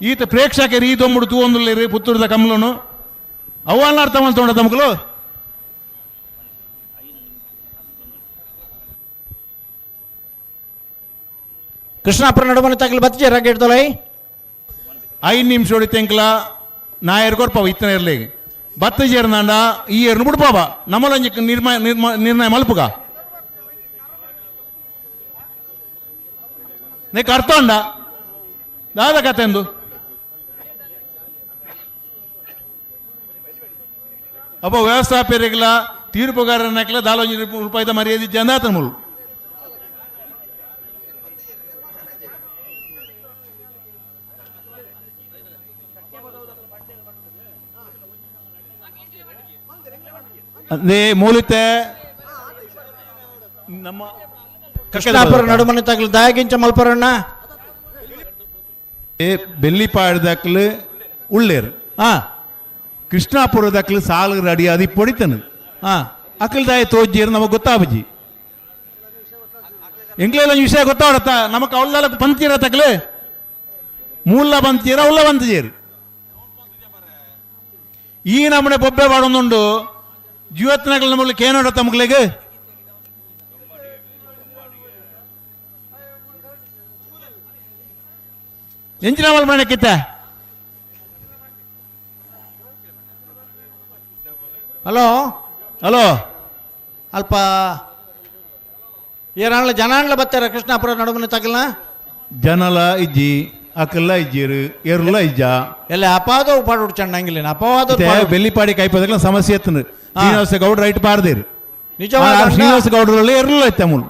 Speaker 8: ಈತ ಪ್ರೇಕ್ಷಕರು ಈ ತೊಂಬುಡು ತೂ ಒಂದುಲ್ಲೇರಿ ಪುತ್ತೂರದ ಕಮಲನು ಅವನ್ನ ಅರ್ಥ ಮಾಡ್ತೊಂಡ ತಮಕಲು
Speaker 9: ಕೃಷ್ಣಾಪುರ ನಡುಮನೆ ತಗಲಿ ಬತ್ತಿ ರಗ್ಗೆಡ್ತೊಲೈ
Speaker 8: 5 ನಿಮಿಷ ಹೊಡಿತೆಂಕ್ಲ ನಾಯರ್ ಕೊರ್ಪಾವ ಇತ್ತನ ಇರ್ಲೇಗೆ ಬತ್ತ ಜೇರ್ನಾಂಡ ಈ ಏರ್ನು ಬಿಡ್ಪಾವ ನಮ್ಮಲಂಜಿ ನಿರ್ಣಯ ಮಲ್ಪುಗ ನೀಕ್ ಅರ್ಥ ಉಂಡ ದಾದ ಕತೆ ಎಂದು ಅಪ್ಪ ವ್ಯವಸ್ಥಾಪಕರಿಗೆಲ್ಲ ತೀರ್ಪುಗಾರನಕ್ಲ 4 ರೂಪಾಯಿದ ಮರ್ಯಾದೆ ಜಂದಾತ ಮುಳು ಅದೇ ಮೂಲತೆ ನಮ್ಮ
Speaker 9: ಕೃಷ್ಣಾಪುರ ನಡುಮನೆ ತಗಲಿ ದಾಯಗಿಂಚ ಮಲ್ಪರಣ್ಣ
Speaker 8: ಬೆಲ್ಲಿಪಾಡ್ದಕ್ಲು ಉಳ್ಳೇರು ಕೃಷ್ಣಾಪುರದಕ್ಲು ಸಾಲು ರಡಿ ಅದು ಪೊಡಿತನು ಅಕ್ಲು ದಾಯ ತೋಜ್ಜೇರು ನಮಗೆ ಗೊತ್ತಾಬಜಿ ಎಂಕ್ಲೆಲ್ಲ ವಿಷಯ ಗೊತ್ತಾವಡತ್ತ ನಮಕ್ ಅವಲ್ಲ ಬಂತೀರ ತಕ್ಲೆ ಮೂಲ ಬಂತೀರ ಅವಲ್ಲ ಬಂತಜೇರು ಈ ನಮ್ಮನೆ ಬೊಬ್ಬೆ ಬಾಡೊಂದುಂಡು ಜೀವತ್ನಗಳ ನಮ್ಮಲ್ಲಿ ಕೇನೋಡತ್ತ ಮಗಳಿಗೆ ಎಂಚಿನ ಮಲ್ ಮಾಡಕ್ಕಿತ್ತ
Speaker 9: ಹಲೋ
Speaker 8: ಹಲೋ
Speaker 9: ಅಲ್ಪ ಏನಾಳ ಜನಾಣ್ಲ ಬರ್ತಾರ ಕೃಷ್ಣಾಪುರ ನಡುಮನೆ ತಗಲ್ನ
Speaker 8: ಜನಲ ಇಜ್ಜಿ ಅಕ್ಕಲ್ಲ ಇಜ್ಜಿರು ಎರುಲ ಇಜ್ಜ
Speaker 9: ಎಲ್ಲ ಅಪಾದ ಪಾಡು ಚಂಡಂಗಿಲ್ಲ ಅಪವಾದ
Speaker 8: ಬೆಲ್ಲಿಪಾಡಿ ಕೈಪದಕ್ಲ ಸಮಸ್ಯೆ ಎತ್ತನು ಶ್ರೀನಿವಾಸ ಗೌಡ್ರ ರೈಟ್ ಪಾರ್ದೇರು
Speaker 9: ನಿಜವಾದ
Speaker 8: ಶ್ರೀನಿವಾಸ ಗೌಡ್ರಲ್ಲಿ ಎರುಲ ಇತ್ತ ಮುಳು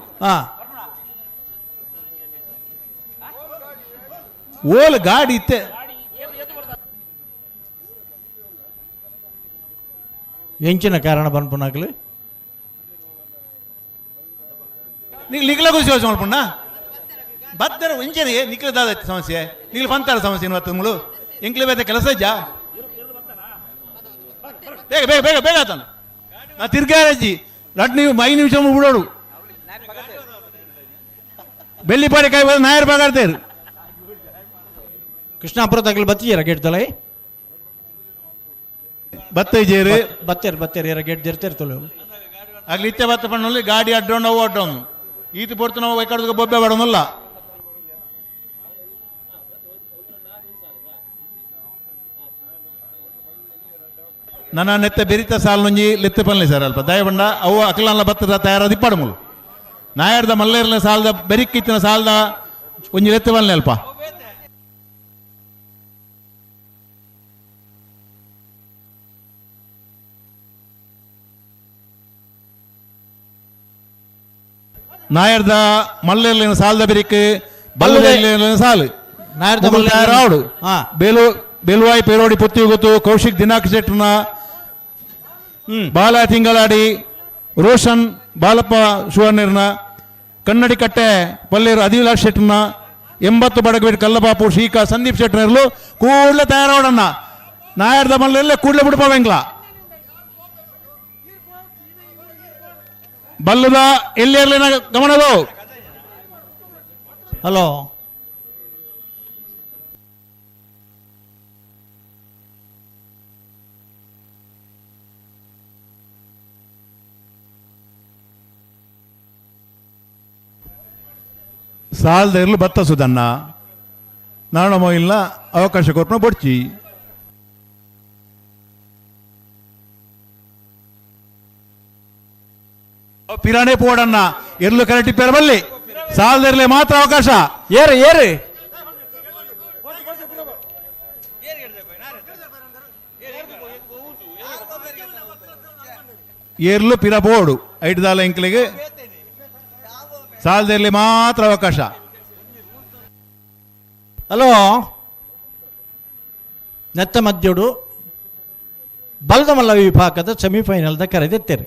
Speaker 8: ಓಲ್ ಗಾಡಿ ಇತ್ತೆ
Speaker 9: ಎಂಚಿನ ಕಾರಣ ಬನ್ಪುನಾಗ್ಲಿ
Speaker 8: ನೀವು ನಿಖಲ ಖುಷಿ ಯೋಚನೆ ಮಾಡ್ಪುಣ್ಣ ಬದ್ದರ ಒಂಚನೆ ನಿಖಲದಾದ ಸಮಸ್ಯೆ ನಿಖಲು ಬಂತಾರ ಸಮಸ್ಯೆ ಇವತ್ತು ಮುಳು ಎಂಕ್ಲೆ ಬೇರೆ ಕೆಲಸ ಇಜ್ಜ ಬೇಗ ಬೇಗ ಬೇಗ ಬೇಗ ಆತನ ನಾ ತಿರ್ಗಾರಜ್ಜಿ 2 ನಿಮಿಷ ಬಿಡೋಡು ಬೆಳ್ಳಿಪಾಡಿ ಕೈ ಬಂದು ನಾಯರ್ ಬಾಗಾಡ್ತೇರು
Speaker 9: ಕೃಷ್ಣಾಪುರ ತಗಲಿ ಬತ್ತೀರ ಗೆಡ್ತಲೈ
Speaker 8: ಬತ್ತೈಜೇರು
Speaker 9: ಬತ್ತೇರಿ ಗೆಡ್ ಜರ್ತಿರ್ತಲ್ಲ
Speaker 8: ಆಗ್ಲಿ ಇತ್ತೆ ಬತ್ತ ಪಣ್ಣಲ್ಲಿ ಗಾಡಿ ಅಡ್ಡೋಣ ಅವು ಅಡ್ಡೋನು ಈತ ಪೊರ್ತು ನಾವು ಬೈಕಾಡ್ದು ಬೊಬ್ಬೆ ಬಾಡೋನಲ್ಲ ನನ್ನ ನೆತ್ತ ಬೆರಿತ ಸಾಲ್ ನುಂಜಿ ಲೆತ್ತೆ ಪನ್ಲೆ ಸರ್ ಅಲ್ಪ ದಯಬಂಡ ಅವು ಅಕಲಲ್ಲ ಬತ್ತದ ತಯಾರಾದ ಇಪ್ಪಾಡು ಮುಳು ನಾಯರ್ದ ಮಲ್ಲೇರ್ನ ಸಾಲದ ಬೆರಿಕ್ಕಿತ್ತಿನ ಸಾಲದ ಒಂಜಿ ಲೆತ್ತೆ ಪನ್ಲೆ ಅಲ್ಪ ನಾಯರ್ದ ಮಲ್ಲೇರ್ಲಿನ ಸಾಲದ ಬೆರಿಕ್ ಬಲ್ಲದ ಸಾಲು
Speaker 9: ನಾಯರ್ದ
Speaker 8: ತಯಾರಾವಡು ಬೇಲುವಾಯಿ ಪೇರೋಡಿ ಪುತ್ತಿ ಗೊತ್ತು ಕೌಶಿಕ್ ದಿನಾಕ್ ಶೆಟ್ರನ ಬಾಲ ತಿಂಗಳಾಡಿ ರೋಷನ್ ಬಾಲಪ್ಪ ಸುವರ್ಣರ್ನ ಕನ್ನಡಿ ಕಟ್ಟೆ ಪಲ್ಲೇರು ಅದಿಲಾಶ್ ಶೆಟ್ರನ 80 ಬಡಗಬೇಡಿ ಕಲ್ಲಬಾಪು ಶ್ರೀಕಾ ಸಂದೀಪ್ ಶೆಟ್ರರ್ಲು ಕೂಡಲೇ ತಯಾರಾವಡನ್ನ ನಾಯರ್ದ ಮಲ್ಲೆಲ್ಲೇ ಕೂಡಲೇ ಬಿಡ್ಪಾವೆಂಗ್ಲ ಬಲ್ಲದ ಎಲ್ಲಿರ್ಲಿನ ಗಮನದು
Speaker 9: ಹಲೋ
Speaker 8: ಸಾಲದ ಇರಲು ಬತ್ತ ಸುದನ್ನ ನಾನು ಮೊಯಿಲ್ನ ಅವಕಾಶ ಕೊಟ್ಟು ಬಡ್ಚಿ ಪಿರಾಣೆ ಪೋಡನ್ನ ಎರ್ಲು ಕರೆಕ್ಟ್ ಪೇರ್ ಬಲ್ಲಿ ಸಾಲದ ಇರಲಿ ಮಾತ್ರ ಅವಕಾಶ
Speaker 9: ಏರು ಏರು
Speaker 8: ಏರ್ಲು ಪಿರ ಬೋರ್ಡು 5 ದಾಲ ಎಂಕ್ಲಿಗೆ ಸಾಲದಲ್ಲಿ ಮಾತ್ರ ಅವಕಾಶ
Speaker 9: ಹಲೋ ನೆತ್ತ ಮದ್ಯೋಡು ಬಲದ ಮಲ್ಲ ವಿಭಾಗದ ಸೆಮಿಫೈನಲ್ದ ಕರೆದೆತ್ತೇರು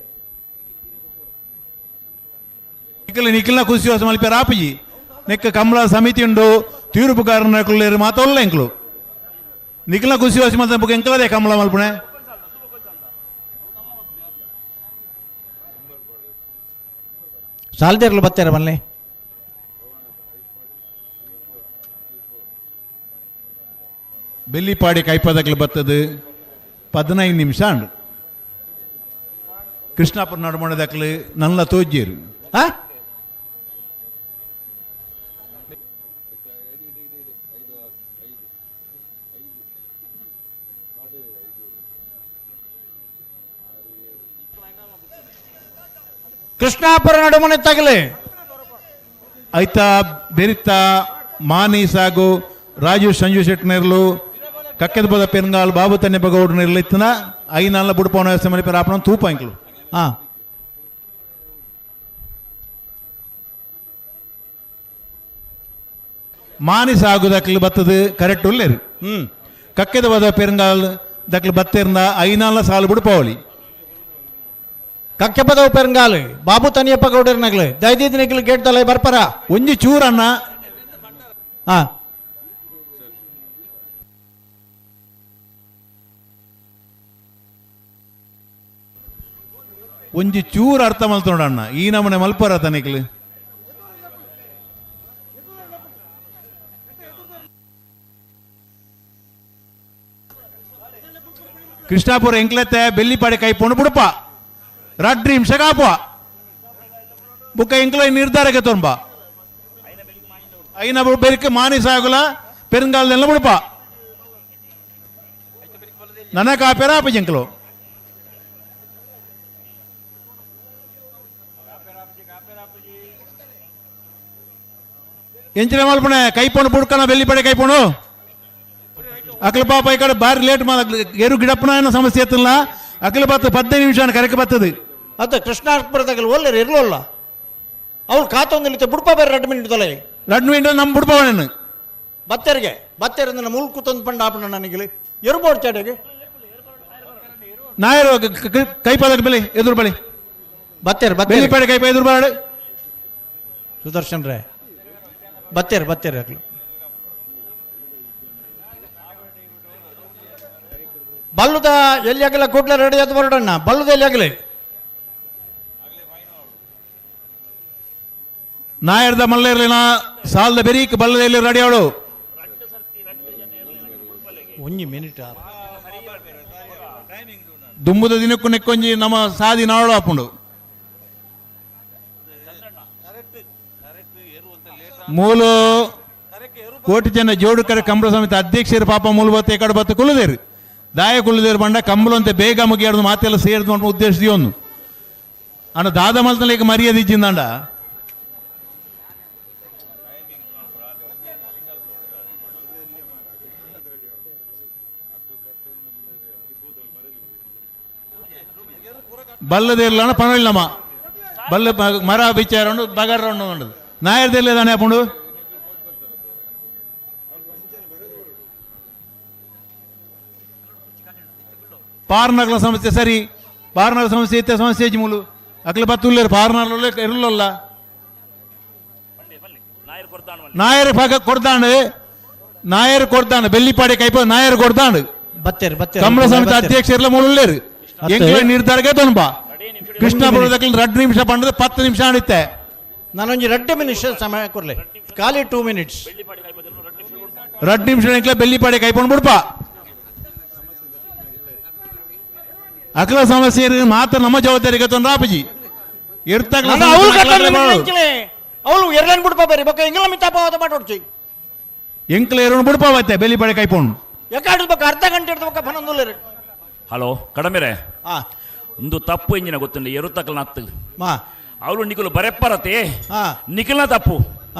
Speaker 8: ನಿಖಿಲ್ನ ಕುಸಿವಾಸ ಮಲ್ಪೆ ರಾಪಜಿ ನೆಕ್ಕ ಕಮಲ ಸಮಿತಿ ಉಂಡು ತೀರ್ಪುಗಾರನ ಮಾತೊಲ್ಲ ಎಂಕ್ಲು ನಿಖಿಲ್ನ ಕುಸಿವಾಸ ಮಲ್ತ ಬುಕ್ ಎಂಕ್ಲದೇ ಕಮಲ ಮಲ್ಪಣೆ
Speaker 9: ಸಾಲ್ದೇರ್ಲು ಬತ್ತೇರ ಮಲ್ಲೆ
Speaker 8: ಬೆಲ್ಲಿಪಾಡಿ ಕೈಪದಕ್ಲು ಬತ್ತದು 15 ನಿಮಿಷ ಅಂಡು ಕೃಷ್ಣಾಪುರ ನಡುಮಣದಕ್ಲು ನಲ್ಲ ತೋಜ್ಜೇರು
Speaker 9: ಕೃಷ್ಣಾಪುರ ನಡುಮನೆ ತಗಲೆ
Speaker 8: ಐತ ಬೆರಿತ ಮಾನಿ ಸಾಗು ರಾಜು ಸಂಜು ಶೆಟ್ನರ್ಲು ಕಕ್ಕೆದ ಪದ ಪೆನ್ಗಾಲ್ ಬಾಬು ತನ್ನೆ ಬಗೌಡನರ್ಲು ಇತ್ತನ ಐನಾಲ ಬುಡ್ಪವನ ವ್ಯವಸ್ಥೆ ಮನೆ ಪೇರಾಪಣ ತೂಪ ಇಂಕ್ಲು ಮಾನಿ ಸಾಗು ದಕ್ಲು ಬತ್ತದು ಕರೆಕ್ಟ್ ಉಲ್ಲೇರು ಕಕ್ಕೆದ ಪದ ಪೆನ್ಗಾಲ್ ದಕ್ಲು ಬತ್ತೇರ್ನ ಐನಾಲ ಸಾಲು ಬುಡ್ಪವಳಿ
Speaker 9: ಕಕ್ಕೆ ಪದವು ಪೆರಂಗಾಲು ಬಾಬು ತನಿಯಪ್ಪ ಗೌಡರ್ನಗ್ಲು ದೈದಿದ್ನಿಗ್ಲು ಗೇಟ್ ತಲೆ ಬರ್ಪರ
Speaker 8: ಒಂಜಿ ಚೂರನ್ನ ಒಂಜಿ ಚೂರು ಅರ್ಥ ಮಲ್ತೋಡಣ್ಣ ಈ ನಮನೆ ಮಲ್ಪರ ತನಿಗ್ಲು ಕೃಷ್ಣಾಪುರ ಎಂಕ್ಲೆತ್ತೆ ಬೆಲ್ಲಿಪಾಡಿ ಕೈ ಪೊಣ್ಣು ಬುಡಪ ರಡ್ರಿ ನಿಮಿಷ ಕಾಪ ಬುಕ್ಕ ಎಂಕ್ಲ ನಿರ್ಧಾರಕ್ಕೆ ತೊಂಬ ಐನ ಬೆರಿಕೆ ಮಾನಿ ಸಾಗುಲ ಪೆರಂಗಾಲದೆಲ್ಲ ಬುಡಪ ನನ್ನ ಕಾಪೆರ ಆಪ ಜಂಕ್ಲು ಎಂಚಿನ ಮಲ್ಪಣೆ ಕೈಪೊಂಡು ಬುಡ್ಕನ ಬೆಲ್ಲಿಪಾಡಿ ಕೈಪೊಂಡು ಅಕ್ಲ ಪಾಪ ಈ ಕಡೆ ಬಾರಿ ಲೇಟ್ ಎರು ಗಿಡಪ್ಪನ ಸಮಸ್ಯೆ ಎತ್ತಲ್ಲ ಅಕ್ಲ ಬತ್ತ 15 ನಿಮಿಷ ಕರೆಕೆ ಬರ್ತದೆ
Speaker 9: ಅದು ಕೃಷ್ಣಾಪುರದಾಗಲು ಒಳ್ಳೆ ಇರ್ಲಲ್ಲ ಅವ್ರು ಕಾತೊಂದಿಲ್ಲ ಬುಡ್ಪ ಬೇರೆ 2 ಮಿನಿಟ್ ತೊಲೆ
Speaker 8: 2 ಮಿನಿಟ್ ನಮ್ಮ ಬುಡ್ಪವಣ್ಣು
Speaker 9: ಬತ್ತೇರಿಗೆ ಬತ್ತೇರಿಂದ ಮುಲ್ಕು ತಂದು ಪಂಡ ಆಪಣ ನನಗೆ ಎರುಬೋಡ್ ಚಾಡೆಗೆ
Speaker 8: ನಾಯರು ಕೈಪಾದಕ್ಕೆ ಬೆಲೆ ಎದುರು ಬಳಿ
Speaker 9: ಬತ್ತೇರು
Speaker 8: ಬೆಲ್ಲಿಪಾಡಿ ಕೈಪ ಎದುರು ಬಾಡು
Speaker 9: ಸುದರ್ಶನ್ ರೇ ಬತ್ತೇರು ಆಗ್ಲು ಬಲ್ಲುದ ಎಲ್ಲಿ ಆಗಲ್ಲ ಕೂಡ್ಲೆ ರೆಡಿ ಆದ ಹೊರಡಣ್ಣ ಬಲ್ಲುದ ಎಲ್ಲಿ ಆಗಲಿ
Speaker 8: ನಾಯರ್ದ ಮಲ್ಲೇರ್ಲಿನ ಸಾಲದ ಬೆರೀಕ್ ಬಲ್ಲದಲ್ಲಿ ರೆಡಿ ಅವಳು
Speaker 9: 1 ಮಿನಿಟ್
Speaker 8: ದುಂಬುದ ದಿನಕ್ಕೂ ನೆಕ್ಕೊಂಜಿ ನಮ್ಮ ಸಾದಿ ನಾಳು ಹಾಕೊಂಡು ಮೂಲು ಕೋಟಿ ಜನ ಜೋಡುಕರ ಕಂಬಳ ಸಮಿತಿ ಅಧ್ಯಕ್ಷರು ಪಾಪ ಮೂಲ ಬತ್ತೆ ಈ ಕಡೆ ಬತ್ತು ಕುಲದೇರು ದಾಯ ಕುಲದೇರು ಬಂಡ ಕಂಬಳಂತೆ ಬೇಗ ಮುಗಿಯಾಡ್ದು ಮಾತೆಲ್ಲ ಸೇರಿದು ಅಂತ ಉದ್ದೇಶದಿ ಒಂದು ಅಣ್ಣ ದಾದ ಮಲ್ತಲೇಕ ಮರ್ಯಾದೆ ಇಜ್ಜಿಂದಂಡ ಬಲ್ಲದಿರ್ಲಣ್ಣ ಪನವಿಲ್ಲಮ್ಮ ಬಲ್ಲ ಮರ ಬಿಚ್ಚಾರ ಬಗಾರ ಉಂಡು ನಾಯರ್ದೆಲ್ಲ ತಾನೆ ಹಾಕೊಂಡು ಪಾರ್ನಗ್ಲ ಸಮಸ್ಯೆ ಸರಿ ಪಾರ್ನರ್ ಸಮಸ್ಯೆ ಇತ್ತೆ ಸಮಸ್ಯೆ ಮೂಲು ಅಕ್ಲ ಬತ್ತುಲ್ಲೇರು ಪಾರ್ನರ್ಲ ಇರಲ್ಲ ನಾಯರ್ ಭಾಗ ಕೊಡ್ದಾಂಡು ನಾಯರ್ ಕೊಡ್ದಾಂಡು ಬೆಲ್ಲಿಪಾಡಿ ಕೈಪ ನಾಯರ್ ಕೊಡ್ದಾಂಡು
Speaker 9: ಬತ್ತೇರು
Speaker 8: ಕಮಲ ಸಮಿತಿ ಅಧ್ಯಕ್ಷರ್ಲ ಮೂಲೇರು ಎಂಕ್ಲ ನಿರ್ಧಾರಕ್ಕೆ ತೊಂಬ ಕೃಷ್ಣಾಪುರದಕ್ಕೆ 2 ನಿಮಿಷ ಪಂಡದ 10 ನಿಮಿಷ ಆಡಿತ್ತೆ
Speaker 9: ನಾನೊಂದು 2 ನಿಮಿಷ ಸಮಯ ಕೊಡ್ಲೆ ಖಾಲಿ 2 ಮಿನಿಟ್ಸ್
Speaker 8: 2 ನಿಮಿಷ ಎಂಕ್ಲ ಬೆಲ್ಲಿಪಾಡಿ ಕೈಪೊಂಡು ಬಿಡ್ಪ ಅಕ್ಲ ಸಮಸ್ಯೆ ಮಾತ್ರ ನಮ್ಮ ಜವಾಬ್ದಾರಿಗೆ ತೊಂದ್ರೆ ರಾಪಜಿ
Speaker 9: ಅವಳು ಎರಡನ್ ಬಿಡ್ಪ ಬೇರೆ ಬಕ್ಕ ಎಂಗ್ಲ ಮಿತಾಪವಾದ ಮಾಡೋಡ್ಚಿ
Speaker 8: ಎಂಕ್ಲ ಎರಡು ಬಿಡ್ಪ ಅವತ್ತೆ ಬೆಲ್ಲಿಪಾಡಿ ಕೈಪೊಂಡು
Speaker 9: ಯಾಕಾಡ್ ಬಕ್ಕ ಅರ್ಧ ಗಂಟೆ ಇಡ್ದಕ್ಕ ಪನೊಂದುಲ್ಲೇರು
Speaker 14: ಹಲೋ ಕಡಮೆರೆ ಒಂದು ತಪ್ಪು ಎಂಜಿನ ಗೊತ್ತುಂಡು ಎರುತ್ತಕಲ್ನ ಹತ್ತು ಅವಳು ನಿಖಲು ಬರೆಪ್ಪರತೆ ನಿಖಲ್ನ ತಪ್ಪು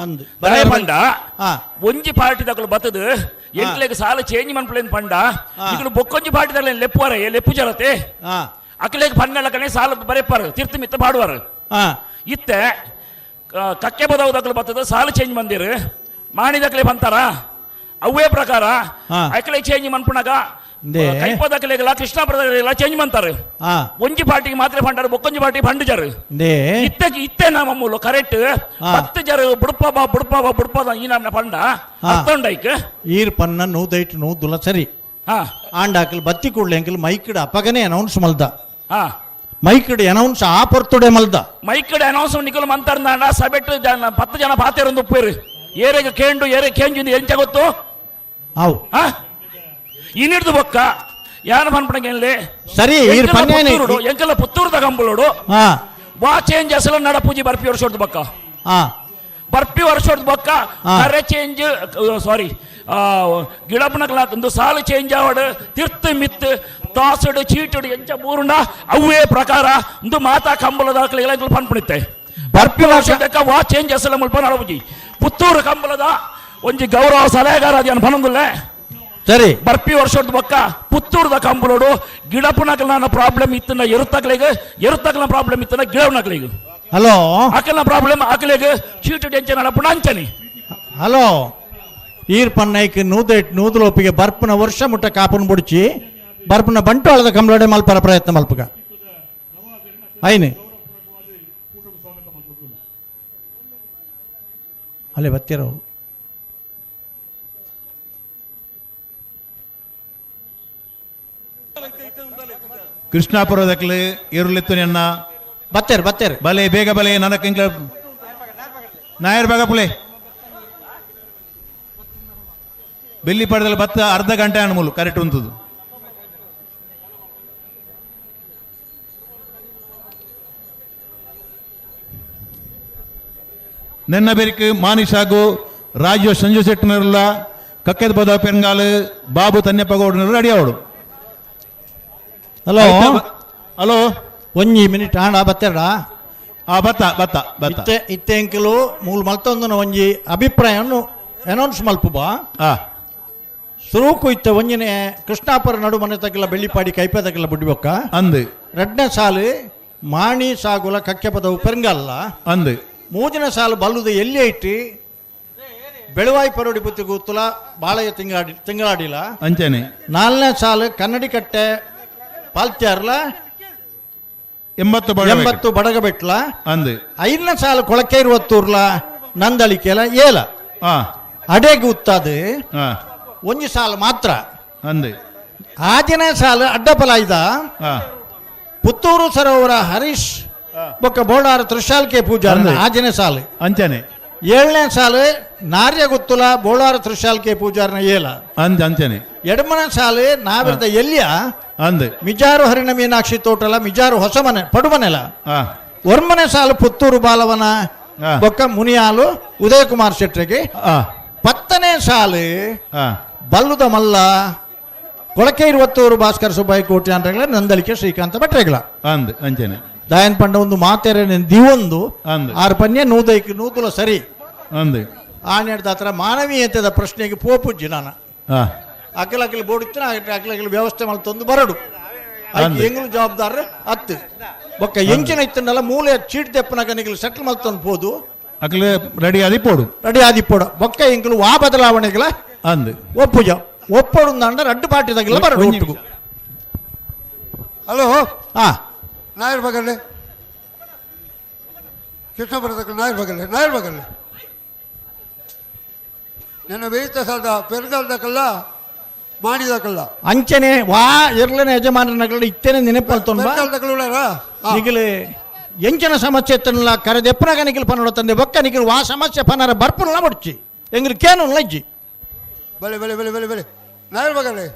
Speaker 14: ಬರೇ ಪಂಡ ಒಂಜಿ ಪಾರ್ಟಿ ತಕಲು ಬತ್ತದು ಎಂಕ್ಲೆಗ್ ಸಾಲ ಚೇಂಜ್ ಮನ್ಪುಲೇನ್ ಪಂಡ ನಿಖಲು ಬೊಕ್ಕೊಂಜಿ ಪಾರ್ಟಿ ತಕಲ ಲೆಪ್ಪುವರ ಲೆಪ್ಪು ಜರತೆ ಅಕ್ಲೆಗ್ ಪನ್ನೆಲ್ಲ ಕಣೆ ಸಾಲ ಬರೆಪ್ಪರು ತೀರ್ಥ ಮಿತ್ತ ಪಾಡುವರು ಇತ್ತೆ ಕಕ್ಕೆ ಬದವು ತಕಲು ಬತ್ತದ ಸಾಲ ಚೇಂಜ್ ಮಂದಿರು ಮಾಡಿದಕ್ಲೆ ಬಂತಾರ ಅವೇ ಪ್ರಕಾರ ಅಕ್ಲೆಗ್ ಚೇಂಜ್ ಮನ್ಪುಣಗ ಕೈಪದಕಲೆಗಲ ಕೃಷ್ಣಾಪುರದಕಲೆಗಲ ಚೇಂಜ್ ಮಾಡ್ತಾರೆ ಒಂಜಿ ಪಾರ್ಟಿಗೆ ಮಾತ್ರ ಫಂಡರ್ ಬೊಕ್ಕೊಂಜಿ ಪಾರ್ಟಿ ಫಂಡ್ ಜರ್ ಇತ್ತೆ ನಮ್ಮ ಮೂಲ ಕರೆಕ್ಟ್ 10 ಜರ್ ಬುಡ್ಪ ಈ ನಮ್ನ ಫಂಡ ಅತ್ತೊಂಡೈಕ್
Speaker 9: ಈರ್ ಪನ್ನ ನೂದೈಟ್ ನೂದುಲ ಸರಿ ಆಂಡಾಕಲ್ ಬತ್ತಿ ಕೂಡ್ಲೆ ಅಂಕಲ್ ಮೈಕ್ಡ್ ಅಪಗನೆ ಅನೌನ್ಸ್ ಮಲ್ದ ಮೈಕ್ಡ್ ಅನೌನ್ಸ್ ಆ ಪೊರ್ತುಡೆ ಮಲ್ದ
Speaker 14: ಮೈಕ್ಡ್ ಅನೌನ್ಸ್ ನಿಕಲ್ ಮಂತಾರ ಸಬೆಟ್ 10 ಜನ ಪಾತೆರೊಂದು ಉಪ್ಪೇರು ಏರೆಗೆ ಕೇಂಡು ಏರೆ ಕೇಂಜು ಎಂಚ ಗೊತ್ತು
Speaker 9: ಅವು
Speaker 14: ಇನ್ನಿಡ್ದು ಬೊಕ್ಕ ಯಾರು ಪನ್ಪಣಗೆ
Speaker 9: ಸರಿ
Speaker 14: ಎಂಕಲ್ಲ ಪುತ್ತೂರ್ದ ಕಂಬಳೋಡು ವಾ ಚೇಂಜ್ ಅಸಲ ನಡ ಪೂಜಿ ಬರ್ಪಿ ವರ್ಷದ ಬೊಕ್ಕ ಬರ್ಪಿ ವರ್ಷದ ಬೊಕ್ಕ ಕರೆ ಚೇಂಜ್ ಸಾರಿ ಗಿಡಪನಕಲ ಒಂದು ಸಾಲು ಚೇಂಜ್ ಆವಡ್ ತಿರ್ತ್ ಮಿತ್ ತಾಸಡ್ ಚೀಟಡ್ ಎಂಚ ಮೂರುಂಡ ಅವೇ ಪ್ರಕಾರ ಒಂದು ಮಾತಾ ಕಂಬಳದ ಪನ್ಪಣಿತ್ತೆ ಬರ್ಪಿ ವರ್ಷದಕ್ಕ ವಾ ಚೇಂಜ್ ಅಸಲ ಮುಲ್ಪ ನಡಪೂಜಿ ಪುತ್ತೂರು ಕಂಬಳದ ಒಂಜಿ ಗೌರವ ಸಲಹೆಗಾರ ಅದೇನು ಪನೊಂದುಲ್ಲೆ
Speaker 9: ಸರಿ
Speaker 14: ಬರ್ಪಿ ವರ್ಷದ ಬೊಕ್ಕ ಪುತ್ತೂರ್ದ ಕಂಬಳೋಡು ಗಿಡಪನಕಲ ಪ್ರಾಬ್ಲಮ್ ಇತ್ತನ ಎರುತ್ತಕಲ ಪ್ರಾಬ್ಲಮ್ ಇತ್ತನ ಗಿಡಪನಕಲಿಗೆ
Speaker 9: ಹಲೋ
Speaker 14: ಅಕಲ್ನ ಪ್ರಾಬ್ಲಮ್ ಅಕಲಿಗೆ ಚೀಟು ಟೆನ್ಷನ್ ನಡಪುಣ ಅಂಚನಿ
Speaker 9: ಹಲೋ ಈರ್ ಪನ್ನೈಕ್ ನೂದೈಟ್ ನೂದುಲೋಪಿಗೆ ಬರ್ಪನ ವರ್ಷ ಮುಟ್ಟ ಕಾಪನ್ ಬುಡ್ಚಿ ಬರ್ಪನ ಬಂಟ್ವಾಳದ ಕಂಬಳಡೆ ಮಲ್ಪರ ಪ್ರಯತ್ನ ಮಲ್ಪಗ ಐನೆ ಅಲ್ಲೇ ಬತ್ತಿರೋ
Speaker 8: ಕೃಷ್ಣಾಪುರದಕ್ಲೆ ಈರುಳ್ಳಿತ್ತು ನೆನ್ನ
Speaker 9: ಬತ್ತೇರ್
Speaker 8: ಬಲೆ ಬೇಗ ಬಲೆ ನನಕ್ಕೆ ನಾಯರ್ ಬೇಗ ಪುಲೆ ಬೆಲ್ಲಿ ಪಡೆದಲ್ಲಿ ಬತ್ತ ಅರ್ಧ ಗಂಟೆ ಅನ್ಮೂಲು ಕರೆಕ್ಟ್ ಉಂಟದು ನೆನ್ನ ಬೆರಿಕ್ ಮಾನಿಸಾಗು ರಾಜು ಸಂಜು ಶೆಟ್ಟಿನರಲ್ಲ ಕಕ್ಕೆದ ಪದ ಪೆಂಗಾಲ್ ಬಾಬು ತನ್ಯಪ್ಪ ಗೌಡನರು ರೆಡಿ ಅವಡು
Speaker 9: ಹಲೋ
Speaker 8: ಹಲೋ
Speaker 9: ಒಂಜಿ ಮಿನಿಟ್ ಆಣ ಬತ್ತೇಡ
Speaker 8: ಬತ್ತ
Speaker 9: ಇತ್ತೆ ಎಂಕಲು ಮೂಲ ಮಲ್ತೊಂದು ಒಂಜಿ ಅಭಿಪ್ರಾಯವನ್ನು ಅನೌನ್ಸ್ ಮಲ್ಪುಬ ಸುರೂಕು ಇತ್ತ ಒಂಜಿನೇ ಕೃಷ್ಣಾಪುರ ನಡು ಮನೆ ತಗಲ ಬೆಳ್ಳಿಪಾಡಿ ಕೈಪೆ ತಗಲ ಬುಡ್ಡಿಬೊಕ್ಕ
Speaker 8: ಅಂದು
Speaker 9: ರೆಡ್ನೆ ಸಾಲು ಮಾಣಿ ಸಾಗುಲ ಕಕ್ಕೆ ಪದವು ಪೆರಂಗಲ್ಲ
Speaker 8: ಅಂದು
Speaker 9: ಮೂಜಿನ ಸಾಲು ಬಲ್ಲುದು ಎಲ್ಲಿ ಇಟ್ಟು ಬೆಳವಾಯಿ ಪರೋಡಿ ಬುತ್ತಿ ಕೂತುಲ ಬಾಳೆಯ ತಿಂಗಳಾಡಿಲ
Speaker 8: ಅಂಚನೆ
Speaker 9: 4ನೇ ಸಾಲು ಕನ್ನಡಿ ಕಟ್ಟೆ ಪಾಲ್ತ್ಯಾರ್ಲ
Speaker 8: 80
Speaker 9: ಬಡಗಬೆಟ್ಲ
Speaker 8: ಅಂದು
Speaker 9: 5ನೇ ಸಾಲು ಕೊಳಕೆ 20 ನಂದಳಿಕೆಲ ಏಲ ಅಡೆಗೆ ಉತ್ತಾದು ಒಂಜಿ ಸಾಲು ಮಾತ್ರ
Speaker 8: ಅಂದು
Speaker 9: 6ನೇ ಸಾಲು ಅಡ್ಡಪಲಾಯ್ದ ಪುತ್ತೂರು ಸರೋವರ ಹರೀಶ್ ಬೊಕ್ಕ ಬೋಳಾರ ತ್ರಿಶಾಲ್ಕೆ ಪೂಜಾ 6ನೇ ಸಾಲು
Speaker 8: ಅಂಚನೆ
Speaker 9: 7ನೇ ಸಾಲು ನಾರ್ಯ ಗುತ್ತುಲ ಬೋಳಾರ ತ್ರಿಶಾಲ್ಕೆ ಪೂಜಾರ್ನ ಏಲ
Speaker 8: ಅಂಚನೆ
Speaker 9: ಎಡಮನ ಸಾಲು ನಾವಿರ್ದ ಎಲ್ಲಿಯ
Speaker 8: ಅಂದು
Speaker 9: ಮಿಜಾರು ಹರಿಣ ಮೀನಾಕ್ಷಿ ತೋಟಲ ಮಿಜಾರು ಹೊಸಮನೆ ಪಡುಮನೆಲ ಒರ್ಮನೆ ಸಾಲು ಪುತ್ತೂರು ಬಾಲವನ ಬೊಕ್ಕ ಮುನಿಯಾಲು ಉದಯ ಕುಮಾರ್ ಶೆಟ್ರಿಗೆ 10ನೇ ಸಾಲು ಬಲ್ಲುದ ಮಲ್ಲ ಕೊಳಕೆ 20 ಭಾಸ್ಕರ್ ಸುಬ್ಬಾಯಿ ಕೋಟಿ ಅಂದ್ರಗಳ ನಂದಳಿಕೆ ಶ್ರೀಕಾಂತ ಭಟ್ರೆಗಳ
Speaker 8: ಅಂದು ಅಂಚನೆ
Speaker 9: ದಾಯನ್ ಪಂಡ ಒಂದು ಮಾತೆರೆ ದಿವೊಂದು 6 ಪನ್ಯ ನೂದುಲ ಸರಿ
Speaker 8: ಅಂದು
Speaker 9: ಆನೆಡ್ದ ಹತ್ರ ಮಾನವೀಯತೆದ ಪ್ರಶ್ನೆಗೆ ಪೋಪುಜ್ಜಿ ನಾನು ಅಕ್ಕಲಕ್ಕಲಿ ಬೋಡಿತ್ತಿನ ಅಕ್ಕಲಕ್ಕಲಿ ವ್ಯವಸ್ಥೆ ಮಲ್ತೊಂದು ಬರಡು ಎಂಗ್ಲು ಜವಾಬ್ದಾರ ಹತ್ತು ಬೊಕ್ಕ ಎಂಚಿನ ಇತ್ತನಲ್ಲ ಮೂಲೆ ಚೀಟ್ ತೆಪ್ಪನಾಗ ನಿಗಲು ಸೆಟ್ಲ್ ಮಲ್ತೊಂದು ಪೋದು
Speaker 8: ಅಕ್ಕಲೆ ರೆಡಿ ಆದಿಪ್ಪೋಡು
Speaker 9: ಬೊಕ್ಕ ಎಂಗ್ಲು ವಾ ಬದಲಾವಣೆಗಳ
Speaker 8: ಅಂದು
Speaker 9: ಒಪ್ಪುಜ ಒಪ್ಪಡು ಅಂಡ ರಡ್ಡು ಪಾಟಿದಾಗಲ್ಲ ಬರಡು
Speaker 3: ಹಲೋ ನಾಯರ್ ಬಗಲ್ಲೆ ಕೃಷ್ಣಪುರದಕ್ಕೆ ನಾಯರ್ ಬಗಲ್ಲೆ ನನ್ನ ಬೇಯಿತ ಸಾಲದ ಪೆರ್ಗಾಲ್ದಕ್ಕಲ್ಲ ಮಾಡಿದಕ್ಕಲ್ಲ
Speaker 9: ಅಂಚನೆ ವಾ ಇರ್ಲನ ಯಜಮಾನಗಳ ಇತ್ತೇನೆ ನೆನಪಲ್ತೊಂದು ನಿಗಲು ಎಂಚನ ಸಮಸ್ಯೆ ಎತ್ತನಲ್ಲ ಕರೆದ ಎಪ್ಪನಾಗ ನಿಖಿಲ್ ಪನ್ನೋಡ ತಂದೆ ಬೊಕ್ಕ ನಿಖಿಲ್ ವಾ ಸಮಸ್ಯೆ ಪನ್ನರ ಬರ್ಪುನಲ್ಲ ಮುಡ್ಚಿ ಎಂಗ್ಲು ಕೇನು ಲಜ್ಜಿ
Speaker 3: ಬಲೆ ನಾಯರ್ ಬಗಲ್ಲೆ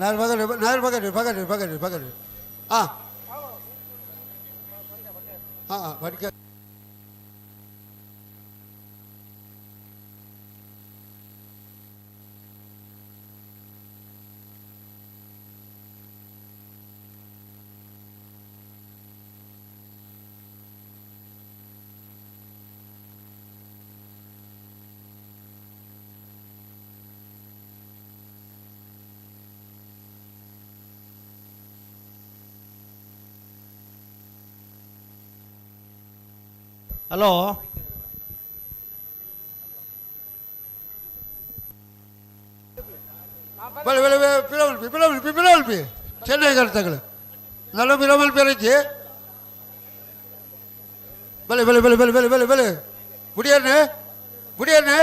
Speaker 3: ನಾಯರ್ ಬಗಲ್ರೆ ಬಡ್ಕೆ
Speaker 9: ಹಲೋ
Speaker 3: ಬಲೆ ಬಲೆ ಪಿರವಲ್ಪಿ ಚೆನ್ನೈ ಕರ್ತಗಳು ನಲ್ಲ ಪಿರವಲ್ಪಿ ರೈತಿ ಬಲೆ ಬಲೆ ಬಲೆ ಬಲೆ ಬಲೆ ಬಲೆ ಬಲೆ బుడియర్నే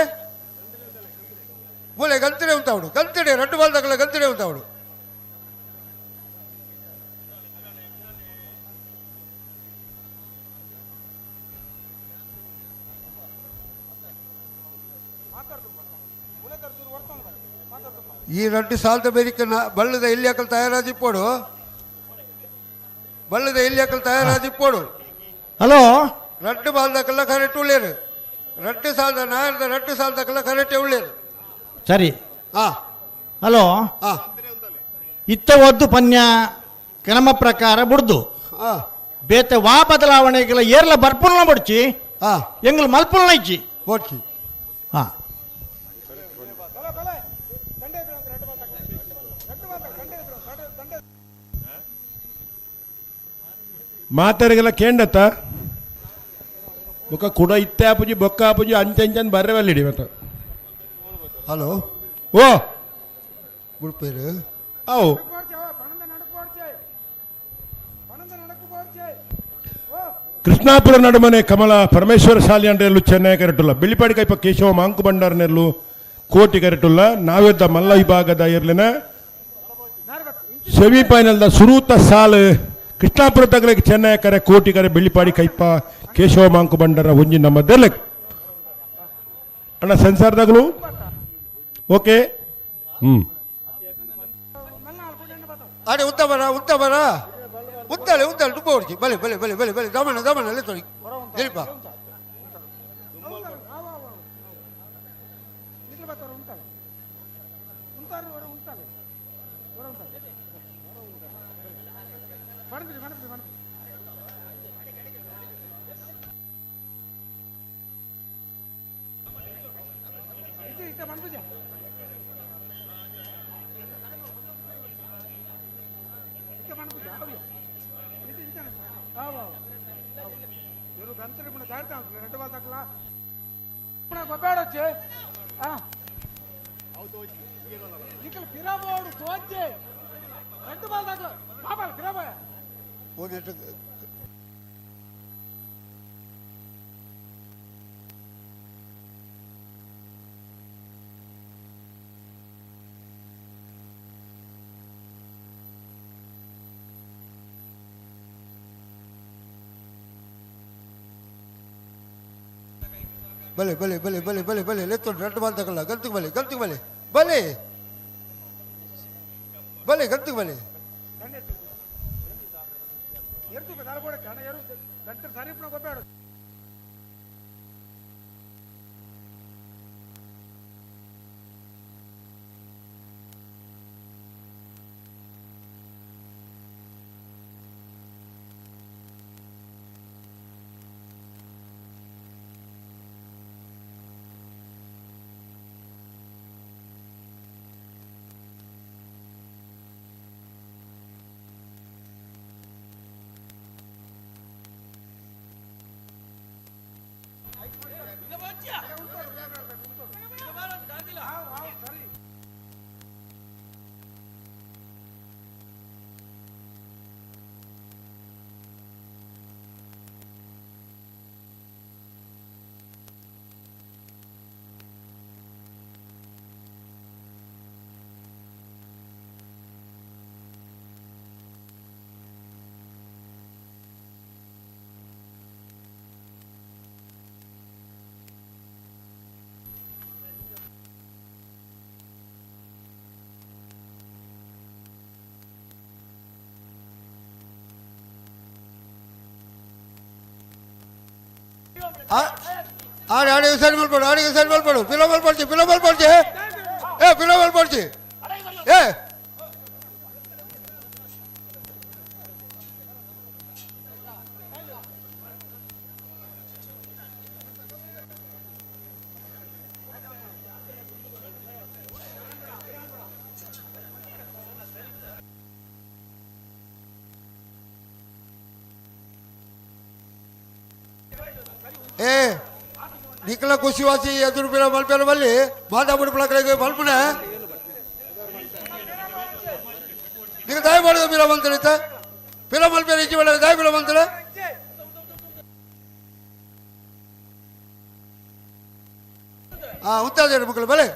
Speaker 3: బోలే గంతడే ఉంటాడు గంతడే రెండు బాల్ దగ్గర గంతడే ఉంటాడు ಈ రెండు ಸಾಲದ ಬೇರಿಕನ್ನ ಬಳ್ಳದ ಇಲ್ಲಿಯಾಕಲ್ ತಯಾರಾದಿಪ್ಪೋಡು ಬಳ್ಳದ ಇಲ್ಲಿಯಾಕಲ್ ತಯಾರಾದಿಪ್ಪೋಡು
Speaker 9: ಹಲೋ
Speaker 3: రెండు బాల్ దగ్గర కరెక్ట్ ఉళ్ళేరు రెండు సార్లు నాయన రెండు సార్లు దగ్గర కరెక్ట్ ఉళ్ళేరు
Speaker 9: ಸರಿ ಹಲೋ ಇತ್ತ ಒದ್ದು ಪನ್ಯ ಕ್ರಮ ಪ್ರಕಾರ ಬುಡ್ದು ಬೇತೆ ವಾ ಬದಲಾವಣೆಗಳ ಏರ್ಲ ಬರ್ಪುಲ್ನ ಬಡ್ಚಿ ಎಂಗ್ಲು ಮಲ್ಪುಲ್ನ ಇಚ್ಚಿ
Speaker 3: ಬಡ್ಚಿ
Speaker 9: ಹಾಂ
Speaker 1: ಮಾತಾರಿಗೆಲ್ಲ ಕೇಂಡತ್ತ ಬೊಕ್ಕ ಕುಡ ಇತ್ತೆ ಆಪುಜಿ ಬೊಕ್ಕ ಆಪುಜಿ ಅಂಚಂಚನ್ ಬರ್ರೆವಲ್ಲಿಡಿ ಮತ್ತ
Speaker 3: ಹಲೋ
Speaker 1: ಓ
Speaker 3: ಗುಡ್ಪೇರು
Speaker 1: ಅವು ಕೃಷ್ಣಾಪುರ ನಡುಮನೆ ಕಮಲ ಪರಮೇಶ್ವರ ಶಾಲೆ ಅಂಡ್ರೆಲ್ಲು ಚೆನ್ನೈ ಕರೆಟುಲ್ಲ ಬೆಳ್ಳಿಪಾಡಿ ಕೈಪ ಕೇಶವ ಮಾಂಕು ಬಂಡಾರ್ನೆಲ್ಲು ಕೋಟಿ ಕರೆಟುಲ್ಲ ನಾವೆದ್ದ ಮಲ್ಲ ವಿಭಾಗದ ಇರ್ಲಿನ ಸೆಮಿಫೈನಲ್ದ ಸುರೂತ ಸಾಲು ಕೃಷ್ಣಾಪುರ ತಗಲಿಗೆ ಚೆನ್ನೈ ಕರೆ ಕೋಟಿ ಕರೆ ಬೆಳ್ಳಿಪಾಡಿ ಕೈಪ ಕೇಶವ ಮಾಂಕು ಬಂಡಾರ ಒಂಜಿ ನಮ್ಮ ದೆಲ್ಲಕ್ ಅಣ್ಣ ಸೆನ್ಸಾರ್ದಾಗಲು ಓಕೆ
Speaker 3: ಅರೆ ಉತ್ತಮರ ಉತ್ತಲೆ ಡುಬ್ಬ ಹೊಡ್ಚಿ ಬಲೆ ಬಲೆ ಬಲೆ ಬಲೆ ಬಲೆ ದಮನ ಅಲ್ಲೇ ತೊಡಿ ಎಲ್ಪ ಬಲೆ ಬಲೆ ಬಲೆ ಬಲೆ ಬಲೆ ಬಲೆ ಲೆತ್ತೊಂಡು ಎರಡು ಬಾಲ್ ತಗೊಳ್ಳ ಗಂತಿಗೆ ಬಲೆ ಬಲೆ ಬಲೆ ಬಲೆ ಗಂತಿಗೆ ಬಲೆ ಆಡಿಗೆ ಸೈಡ್ ಮಲ್ಪಡು ಪಿಲೋ ಮಲ್ಪಡ್ಚಿ ಏ ಏ ನಿಖಲ ಖುಷಿವಾಸಿ ಎದುರು ಬೀಳ ಮಲ್ಪೇರ ಬಲ್ಲಿ ಮಾತಾಬಿಡು ಪಳಕಳಿಗೆ ಮಲ್ಪನ ನೀವು ದಯ ಮಾಡಿದ ಬೀಳ ಮಂತಳಿತ ಬೀಳ ಮಲ್ಪೇರ ಇಜ್ಜಿ ಬೇಡ ದಯ ಬೀಳ ಮಂತಳ ಉತ್ತಾದೇರು ಮಕ್ಕಳು ಬಲೆ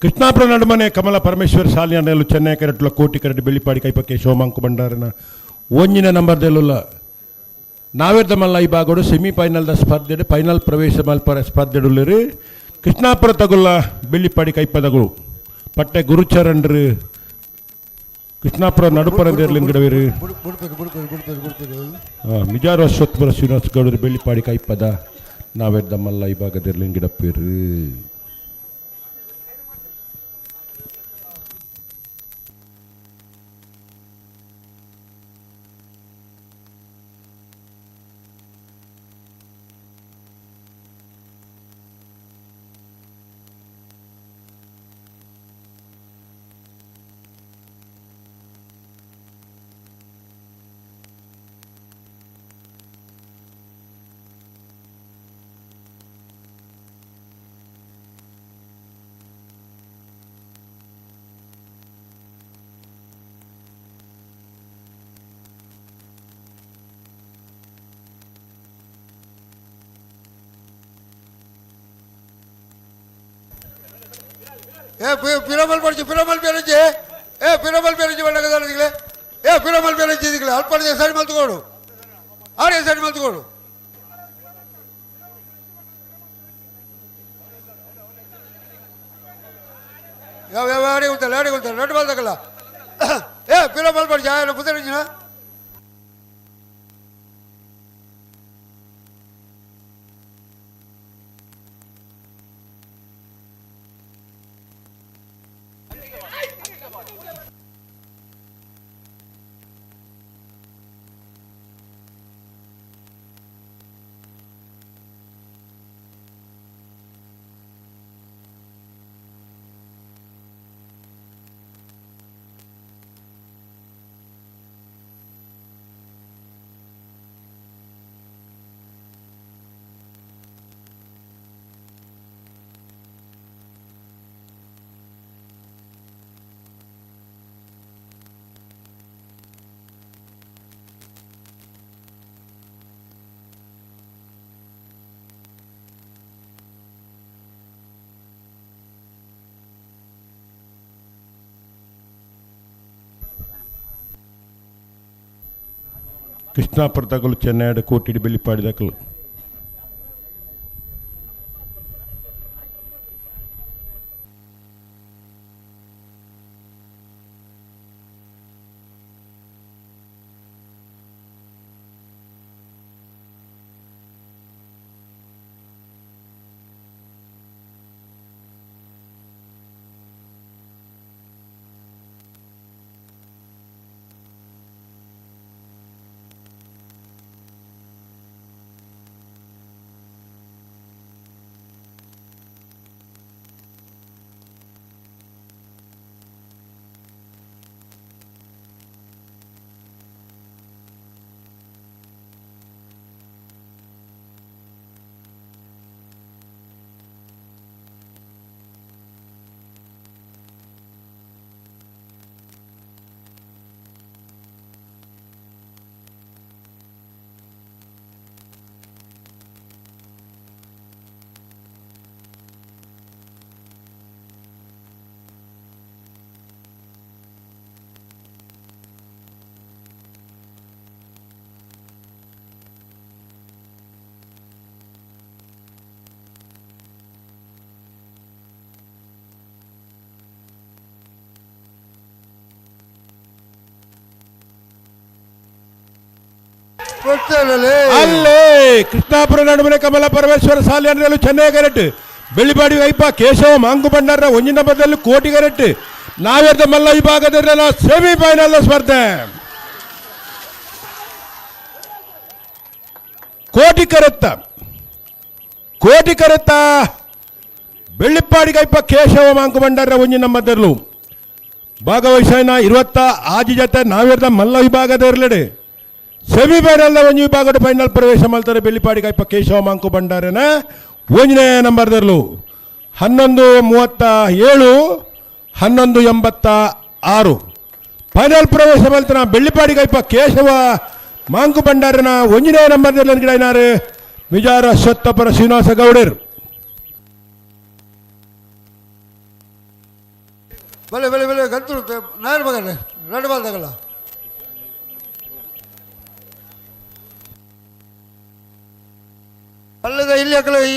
Speaker 1: ಕೃಷ್ಣಾಪುರ ನಡುಮನೆ ಕಮಲ ಪರಮೇಶ್ವರ್ ಸಾಲಿಯಾನೆಲು ಚೆನ್ನೈ ಕೆರಟ್ಲ ಕೋಟಿ ಕೆರಟ್ ಬೆಳ್ಳಿಪಾಡಿ ಕೈಪಕ್ಕೆ ಶೋಮಾಂಕು ಭಂಡಾರನ ಒಂಜಿನ ನಂಬರ್ದೆಲ್ಲ ನಾವೇರ್ದ ಮಲ್ಲ ಈ ಭಾಗಡು ಸೆಮಿಫೈನಲ್ದ ಸ್ಪರ್ಧೆ ಫೈನಲ್ ಪ್ರವೇಶ ಮಲ್ಪರ ಸ್ಪರ್ಧೆಡುಲ್ಲರು ಕೃಷ್ಣಾಪುರ ತಗುಲ್ಲ ಬೆಳ್ಳಿಪಾಡಿ ಕೈಪದಗಳು ಪಟ್ಟೆ ಗುರುಚರಣ್ರು ಕೃಷ್ಣಾಪುರ ನಡುಪರಂದೇರ್ಲಿನ ಗಿಡವೇರು ಮಿಜಾರು ಅಶ್ವತ್ಪುರ ಶ್ರೀನಿವಾಸ ಗೌಡರು ಬೆಳ್ಳಿಪಾಡಿ ಕೈಪದ ನಾವೇರ್ದ ಮಲ್ಲ ಈ ಭಾಗದರ್ಲಿನ ಗಿಡಪ್ಪೇರು ಪಿರಮಲ್ ಪಡಿಸಿ ಪಿರಮಲ್ ಬೇರೆಜಿ ಪಿರಮಲ್ ಬೇರೆಜಿ ಬಣ್ಣಗದಾಡಿಗಳೇ ಪಿರಮಲ್ ಬೇರೆಜಿ ಇದಿಗಳೇ ಅಲ್ಪಡಿದೆ ಸರಿ ಮಲ್ತುಕೋಡು ಆಡಿಗೆ ಸರಿ ಮಲ್ತುಕೋಡು ಯಾವ ಆಡಿಗೆ ಉಂಟಲ್ಲ ರೆಡ್ ಬಾಲ್ ತಗಲ್ಲ ಪಿರಮಲ್ ಪಡಿಸಿ ಆಯ್ತು ಪುತ್ತರಿಜಿನ ಕೃಷ್ಣಾಪುರ ತಗಲು ಚೆನ್ನೈ ಕೋಟಿ ಬೆಳ್ಳಿಪಾಡಿ ದಕ್ಕಲು ಅಲ್ಲೇ ಕೃಷ್ಣಾಪುರ ನಡುಮನೆ ಕಮಲ ಪರಮೇಶ್ವರ ಸಾಲಿಯನ್ನೆಲ್ಲ ಚೆನ್ನೈ ಕರೆಕ್ಟ್ ಬೆಳ್ಳಿಪಾಡಿ ವೈಪ ಕೇಶವ ಮಾಂಗು ಭಂಡಾರ ಒಂಜಿನ ಬದಲು ಕೋಟಿ ಕರೆಕ್ಟ್ ನಾವ್ಯರ್ಧ ಮಲ್ಲ ವಿಭಾಗದಲ್ಲೆಲ್ಲ ಸೆಮಿಫೈನಲ್ ಸ್ಪರ್ಧೆ ಕೋಟಿ ಕರೆತ್ತ ಬೆಳ್ಳಿಪ್ಪಾಡಿ ಕೈಪ ಕೇಶವ ಮಾಂಕು ಭಂಡಾರ ಒಂಜಿನ ಬದಲು ಭಾಗವಹಿಸಿನ 20 ಆಜಿ ಜೊತೆ ನಾವ್ಯರ್ಧ ಮಲ್ಲ ವಿಭಾಗದೆರಲೆಡೆ ಸೆಮಿಫೈನಲ್ ಒಂಜಿ ವಿಭಾಗದ ಫೈನಲ್ ಪ್ರವೇಶ ಮಾಡ್ತಾರೆ ಬೆಳ್ಳಿಪಾಡಿ ಕೈಪ ಕೇಶವ ಮಾಂಕು ಭಂಡಾರನ ಒಂಜನೇ ನಂಬರ್ದರ್ಲು 11:37 11:86 ಫೈನಲ್ ಪ್ರವೇಶ ಮಾಡ್ತಾನೆ ಬೆಳ್ಳಿಪಾಡಿ ಕೈಪ ಕೇಶವ ಮಾಂಕು ಭಂಡಾರನ ಒಂಜನೇ ನಂಬರ್ದಲ್ಲಿ ಗಿಡನಾರು ಮಿಜಾರ ಅಶ್ವತ್ಥಪುರ ಶ್ರೀನಿವಾಸ ಗೌಡರು
Speaker 3: ಬಲೆ ಗಂತುಳು ನಾಯರ್ ಮಗನೆ 2 ಬಾಲ್ ತಗಲ್ಲ ಬಲ್ಲದ ಇಲ್ಲಿ ಅಕ್ಕಲು ಈ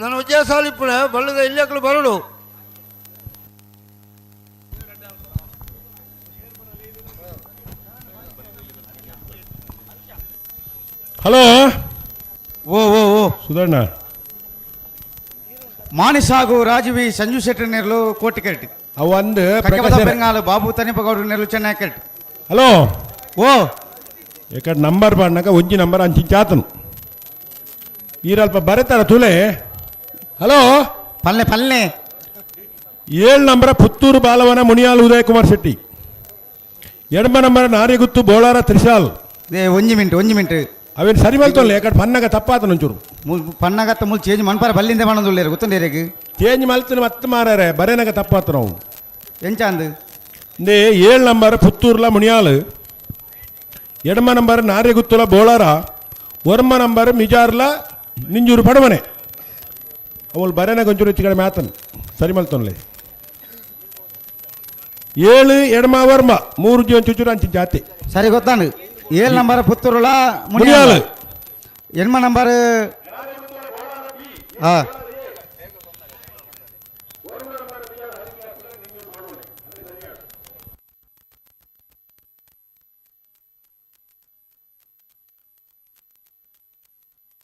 Speaker 3: ನನ್ನ ಉಜ್ಜಯ ಸಾಲಿಪ್ಪುಣ ಬಲ್ಲದ ಇಲ್ಲಿ ಅಕ್ಕಲು ಬರಡು
Speaker 1: ಹಲೋ
Speaker 2: ಓ ಓ ಓ
Speaker 1: ಸುಧಣ್ಣ
Speaker 2: ಮಾಣಿಸಾಗು ರಾಜವಿ ಸಂಜು ಶೆಟ್ಟಿ ನೆರಳು ಕೋಟಿ ಕೆರೆಟ್
Speaker 1: ಅವಂದು
Speaker 2: ಬೆಂಗಾಲು ಬಾಬು ತನಿಪಗೌಡರು ನೆರಳು ಚೆನ್ನೈ ಕೆರೆಟ್
Speaker 1: ಹಲೋ
Speaker 2: ಓ
Speaker 1: ఇక్కడ నంబర్ పడినాక ಒಂಜಿ ನಂಬರ್ ಅಂಚಿಂಚಾತನು ಈರಲ್ಪ ಬರೀತಾರ ತುಲೆ ಹಲೋ
Speaker 2: ಪಲ್ಲೆ
Speaker 1: 7 ನಂಬರ ಪುತ್ತೂರು ಬಾಲವನ ಮುನಿಯಾಲ್ ಉದಯ್ ಕುಮಾರ್ ಶೆಟ್ಟಿ ಎಡಮ ನಂಬರ ನಾರಿಗುತ್ತು ಬೋಳಾರ ತ್ರಿಶಾಲ್
Speaker 2: ಒಂಜಿ ಮಿನಿಟ್
Speaker 1: ಅವೇನು ಸರಿ ಮಲ್ತೊಲ್ಲ ಯಾಕಡೆ ಪನ್ನಗ ತಪ್ಪಾತನು ಒಂಚೂರು
Speaker 2: ಪನ್ನಗತ್ತ ಮುಲ್ ಚೇಂಜ್ ಮನ್ಪಾರ ಬಲ್ಲಿಂದ ಮಾಡೋದಿಲ್ಲ ಗೊತ್ತಂಡೇರಿಗೆ
Speaker 1: ಚೇಂಜ್ ಮಲ್ತನ ಮತ್ತೆ ಮಾರಾರೆ ಬರೇನಾಗ ತಪ್ಪಾತ ನಾವು
Speaker 2: ಎಂಚ ಅಂದು
Speaker 1: 7 ನಂಬರ್ ಪುತ್ತೂರ್ಲ ಮುನಿಯಾಲ್ ಎಡಮ ನಂಬರ್ ನಾರಿಗುತ್ತುಲ ಬೋಳಾರ ಒರ್ಮ ನಂಬರ್ ಮಿಜಾರ್ಲ ನಿಂಜೂರು ಪಡವನೆ ಅವಳು ಬರೇನಾಗ ಒಂಚೂರು ಹೆಚ್ಚು ಕಡಿಮೆ ಆತನು ಸರಿ ಮಲ್ತೊನ್ಲೆ 7 ಎಡಮ ವರ್ಮ 3 ಜೀವನ್ ಚುಚೂರು ಅಂಚಿನ ಜಾತಿ
Speaker 2: ಸರಿ ಗೊತ್ತಾನು 7 ನಂಬರ್ ಪುತ್ತೂರುಲ
Speaker 1: ಮುನಿಯಾಲ್
Speaker 2: ಎಡಮ ನಂಬರ್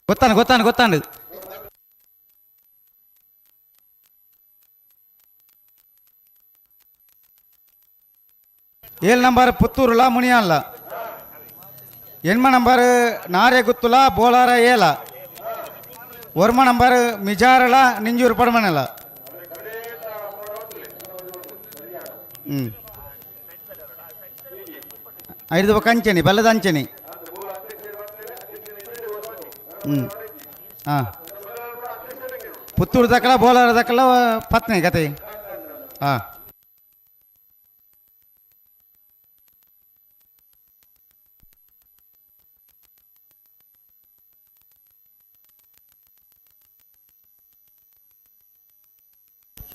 Speaker 2: ಗೊತ್ತಾನು 7 ನಂಬರ್ ಪುತ್ತೂರುಲ ಮುನಿಯಾಲ 8 ನಂಬರ್ ನಾರೆಗುತ್ತುಲ ಬೋಳಾರ ಏಲ 1 ನಂಬರ್ ಮಿಜಾರಲ ನಿಂಜೂರು ಪಡಮನಲ 5 ಕಂಚನಿ ಬಲ್ಲದ ಅಂಚನಿ ಪುತ್ತೂರು ದಕ್ಕಲ ಬೋಲಾರ ದಕ್ಕಲ ಪತ್ನಿ ಕತೆ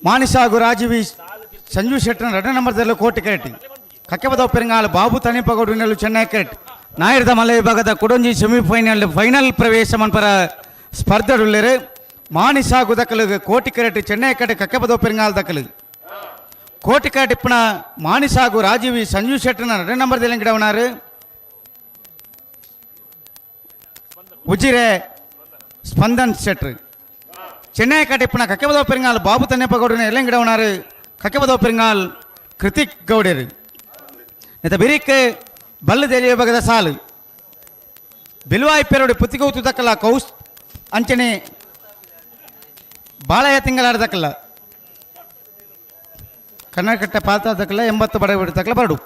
Speaker 2: ಮಾಣಿಸಾಗು ರಾಜೀವಿ ಸಂಜು ಶೆಟ್ಟನ 2 ನಂಬರ್ದಲ್ಲೂ ಕೋಟಿ ಕೆರೆಟ್ ಕಕ್ಕೆಬದ ಪೆರಂಗಾಲ ಬಾಬು ತನಿಪಗೌಡರು ನೆರಳು ಚೆನ್ನೈ ಕೆರೆಟ್ ನಾಯರ್ದ ಮಲ್ಲ ವಿಭಾಗದ ಕುಡೊಂಜಿ ಸೆಮಿಫೈನಲ್ ಪ್ರವೇಶ ಮನ್ಪರ ಸ್ಪರ್ಧೆಡುಳ್ಳರು ಮಾಣಿಸಾಗು ದಕ್ಕಲು ಕೋಟಿ ಕೆರೆಟ್ ಚೆನ್ನೈ ಕೆರೆಟ್ ಕಕ್ಕೆಬದ ಪೆರಂಗಾಲ ದಕ್ಕಲು ಕೋಟಿ ಕೆರೆಟ್ ಇಪ್ಪಣ ಮಾಣಿಸಾಗು ರಾಜೀವಿ ಸಂಜು ಶೆಟ್ಟನ 2 ನಂಬರ್ದಲ್ಲಿ ಗಿಡವನಾರು ಉಜಿರೆ ಸ್ಪಂದನ್ ಶೆಟ್ರು ಚೆನ್ನೈ ಕೆರೆಟ್ ಇಪ್ಪಣ ಕಕ್ಕೆಬದ ಪೆರಂಗಾಲ ಬಾಬು ತನಿಪಗೌಡರು ಎಲ್ಲ ಗಿಡವನಾರು ಕಕ್ಕೆಬದ ಪೆರಂಗಾಲ್ ಕೃತಿಕ್ ಗೌಡರು ನೆತ ಬಿರಿಕ್ ಬಲ್ಲದೇಲಿ ವಿಭಾಗದ ಸಾಲು ಬಿಲ್ವಾಯಿ ಪೆರೋಡಿ ಪುತ್ತಿಗೌತು ದಕ್ಕಲ್ಲ ಕೌಸ್ ಅಂಚನೆ ಬಾಳಯ ತಿಂಗಳಾಡ ದಕ್ಕಲ್ಲ ಕನ್ನಡಕಟ್ಟ ಪಾತ್ರ ದಕ್ಕಲ್ಲ 80 ಬಡಬಿಡು ದಕ್ಕಲ ಬರಡು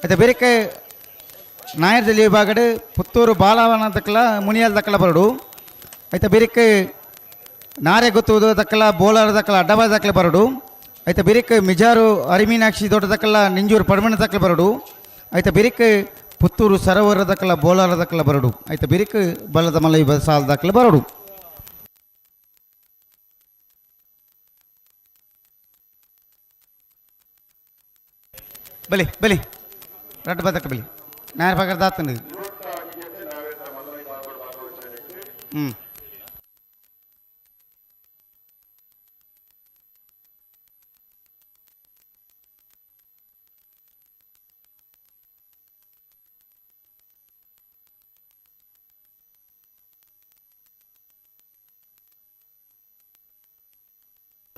Speaker 2: అయితే ಬೇರೆ ನಾಯರ್ದಲ್ಲಿ ವಿಭಾಗಡು ಪುತ್ತೂರು ಬಾಲವನ ದಕ್ಕಲ ಮುನಿಯಾಲ್ ದಕ್ಕಲ ಬರಡು అయితే ಬೇರೆ ನಾರೆ ಗೊತ್ತುವುದು ದಕ್ಕಲ ಬೋಲಾರ ದಕ್ಕಲ ಅಡ್ಡಬಾರ ದಕ್ಕಲ ಬರಡು అయితే ಬಿರಿಕ್ ಮಿಜಾರು ಅರಿಮೀನಾಕ್ಷಿ ದೊಡ್ಡ ದಕ್ಕಲ ನಿಂಜೂರು ಪಡಮಣ ದಕ್ಕಲ ಬರಡು అయితే ಬಿರಿಕ್ ಪುತ್ತೂರು ಸರೋವರ ದಕ್ಕಲ ಬೋಲಾರ ದಕ್ಕಲ ಬರಡು అయితే ಬಿರಿಕ್ ಬಲ್ಲದ ಮಲ್ಲ ಸಾಲ ದಕ್ಕಲ ಬರಡು ಬಲಿ ರಡ್ಡು ಬದಕ್ಕ ಬಲಿ ನಾಯರ್ ಪಗರ್ ದಾತಂದು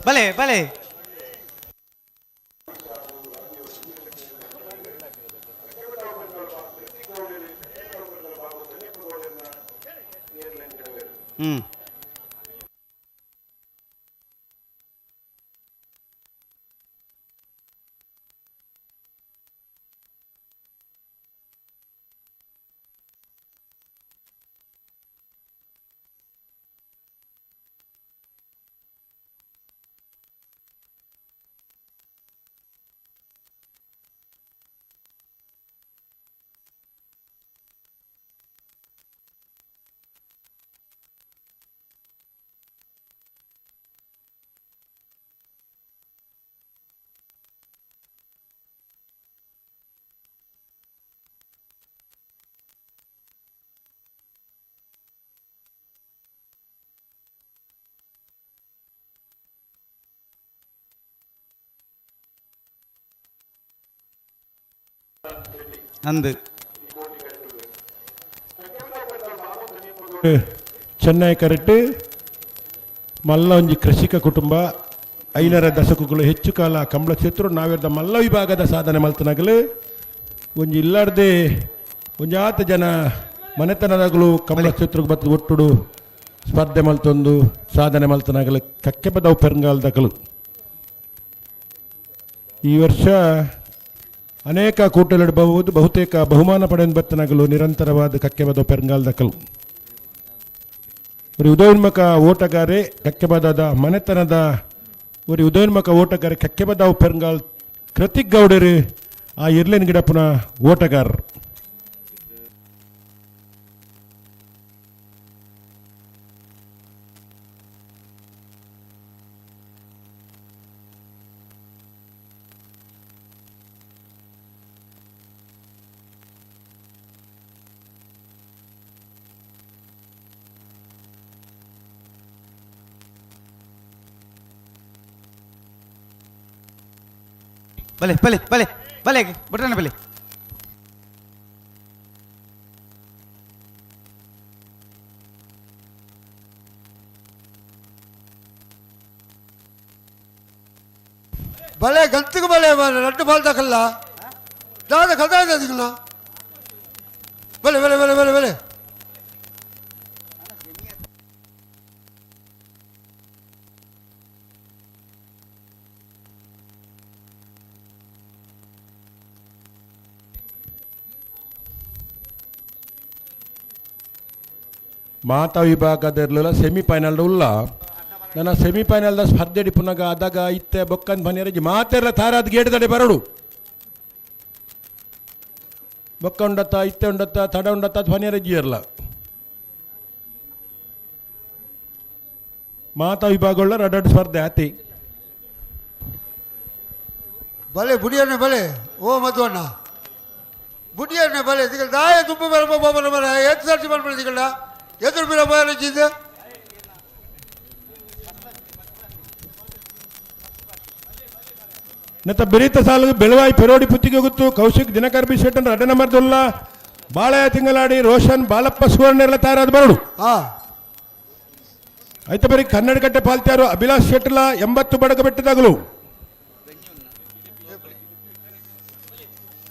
Speaker 2: ಬಲೆ ಬಲೆ ಅಂದು
Speaker 1: ಚೆನ್ನೈ ಕರೆಕ್ಟ್ ಮಲ್ಲ ಒಂಜಿ ಕೃಷಿಕ ಕುಟುಂಬ 5ರ ದಶಕಗಳು ಹೆಚ್ಚು ಕಾಲ ಕಂಬಳ ಕ್ಷೇತ್ರ ನಾವಿರ್ದ ಮಲ್ಲ ವಿಭಾಗದ ಸಾಧನೆ ಮಲ್ತನಗಲು ಒಂಜಿ ಇಲ್ಲಾರ್ದೆ ಒಂಜಾತ ಜನ ಮನೆತನದಾಗಲು ಕಂಬಳ ಕ್ಷೇತ್ರಕ್ಕೆ ಬತ್ತು ಒಟ್ಟುಡು ಸ್ಪರ್ಧೆ ಮಲ್ತೊಂದು ಸಾಧನೆ ಮಲ್ತನಗಲು ಕಕ್ಕೆ ಬದವು ಪೆರಂಗಾಲದಕಲು ಈ ವರ್ಷ ಅನೇಕ ಕೂಟಲಿಡಬಹುದು ಬಹುತೇಕ ಬಹುಮಾನ ಪಡೆಯನ್ನು ಬತ್ತನಗಲು ನಿರಂತರವಾದ ಕಕ್ಕೆ ಬದವು ಪೆರಂಗಾಲದಕಲು ഒരു ഉദയോന്മുഖ ഓട്ടക്കാരെ കക്കെബദാದ ಮನೆತನದ ഒരു ಉದಯೋನ್ಮುಖ ಓಟಗಾರ ಕಕ್ಕೆಬದಾವ್ ಪೆರಂಗಾಲ್ ಕೃತಿಕ್ ಗೌಡರು ಆ ಇರ್ಲೇನ್ ಗಿಡಪ್ಪನ ಓಟಗಾರರು
Speaker 2: ಬಲೆ ಬಲೆ ಬಲೆ ಬಲೆ ಬಿಟ್ರಣ್ಣ ಬಲೆ
Speaker 3: భలే గంతుకు భలే రెండు బాల్ దక్కల్లా దాదా కదా దిగునా భలే భలే భలే భలే భలే
Speaker 1: ಮಾತಾ ವಿಭಾಗದಲ್ಲ ಸೆಮಿಫೈನಲ್ ಉಲ್ಲ ನನ್ನ ಸೆಮಿಫೈನಲ್ದ ಸ್ಪರ್ಧೆ ಪುನಗ ಅದಾಗ ಇತ್ತೆ ಬೊಕ್ಕನ್ ಬನ್ನಿರಜಿ ಮಾತೆಲ್ಲ ತಾರಾದ ಗೇಟ್ ತಡೆ ಬರಡು ಬೊಕ್ಕ ಉಂಡತ್ತ ಇತ್ತೆ ಉಂಡತ್ತ ತಡ ಉಂಡತ್ತ ಬನ್ನಿರಜಿ ಇರಲ್ಲ ಮಾತಾ ವಿಭಾಗಗಳ ರಡ್ಡು ಸ್ಪರ್ಧೆ ಆತಿ
Speaker 3: ಭಲೆ ಬುಡಿಯಣ್ಣ ಭಲೆ ಓ ಮಧುವಣ್ಣ ಬುಡಿಯಣ್ಣ ಭಲೆ ದಿಗಲ್ ದಾಯ ತುಂಬ ಬರ ಬರ ಎತ್ತು ಸರ್ಚ್ ಮಾಡ್ಬಿಡ ದಿಗಲ್ಲ ಎದುರು ಬೀರ ಬಯಲಜಿದ್ದೆ
Speaker 1: ನತ್ತ ಬೆರೀತ ಸಾಲ ಬೆಳವಾಯಿ ಪೆರೋಡಿ ಪುತ್ತಿಗೆ ಗೊತ್ತು ಕೌಶಿಕ್ ದಿನಕರ್ ಬಿ ಶೆಟ್ಟನ್ ರಡ್ಡ ನಂಬರ್ದುಲ್ಲ ಬಾಳೆಯ ತಿಂಗಳಾಡಿ ರೋಷನ್ ಬಾಲಪ್ಪ ಸುವರ್ಣ ತಾರಾದ ಬರಡು ಆಯ್ತು ಬರೀ ಕನ್ನಡ ಕಟ್ಟೆ ಪಾಲ್ತ್ಯಾರು ಅಭಿಲಾಷ್ ಶೆಟ್ಲ 80 ಬಡಗ ಬೆಟ್ಟದಾಗಲು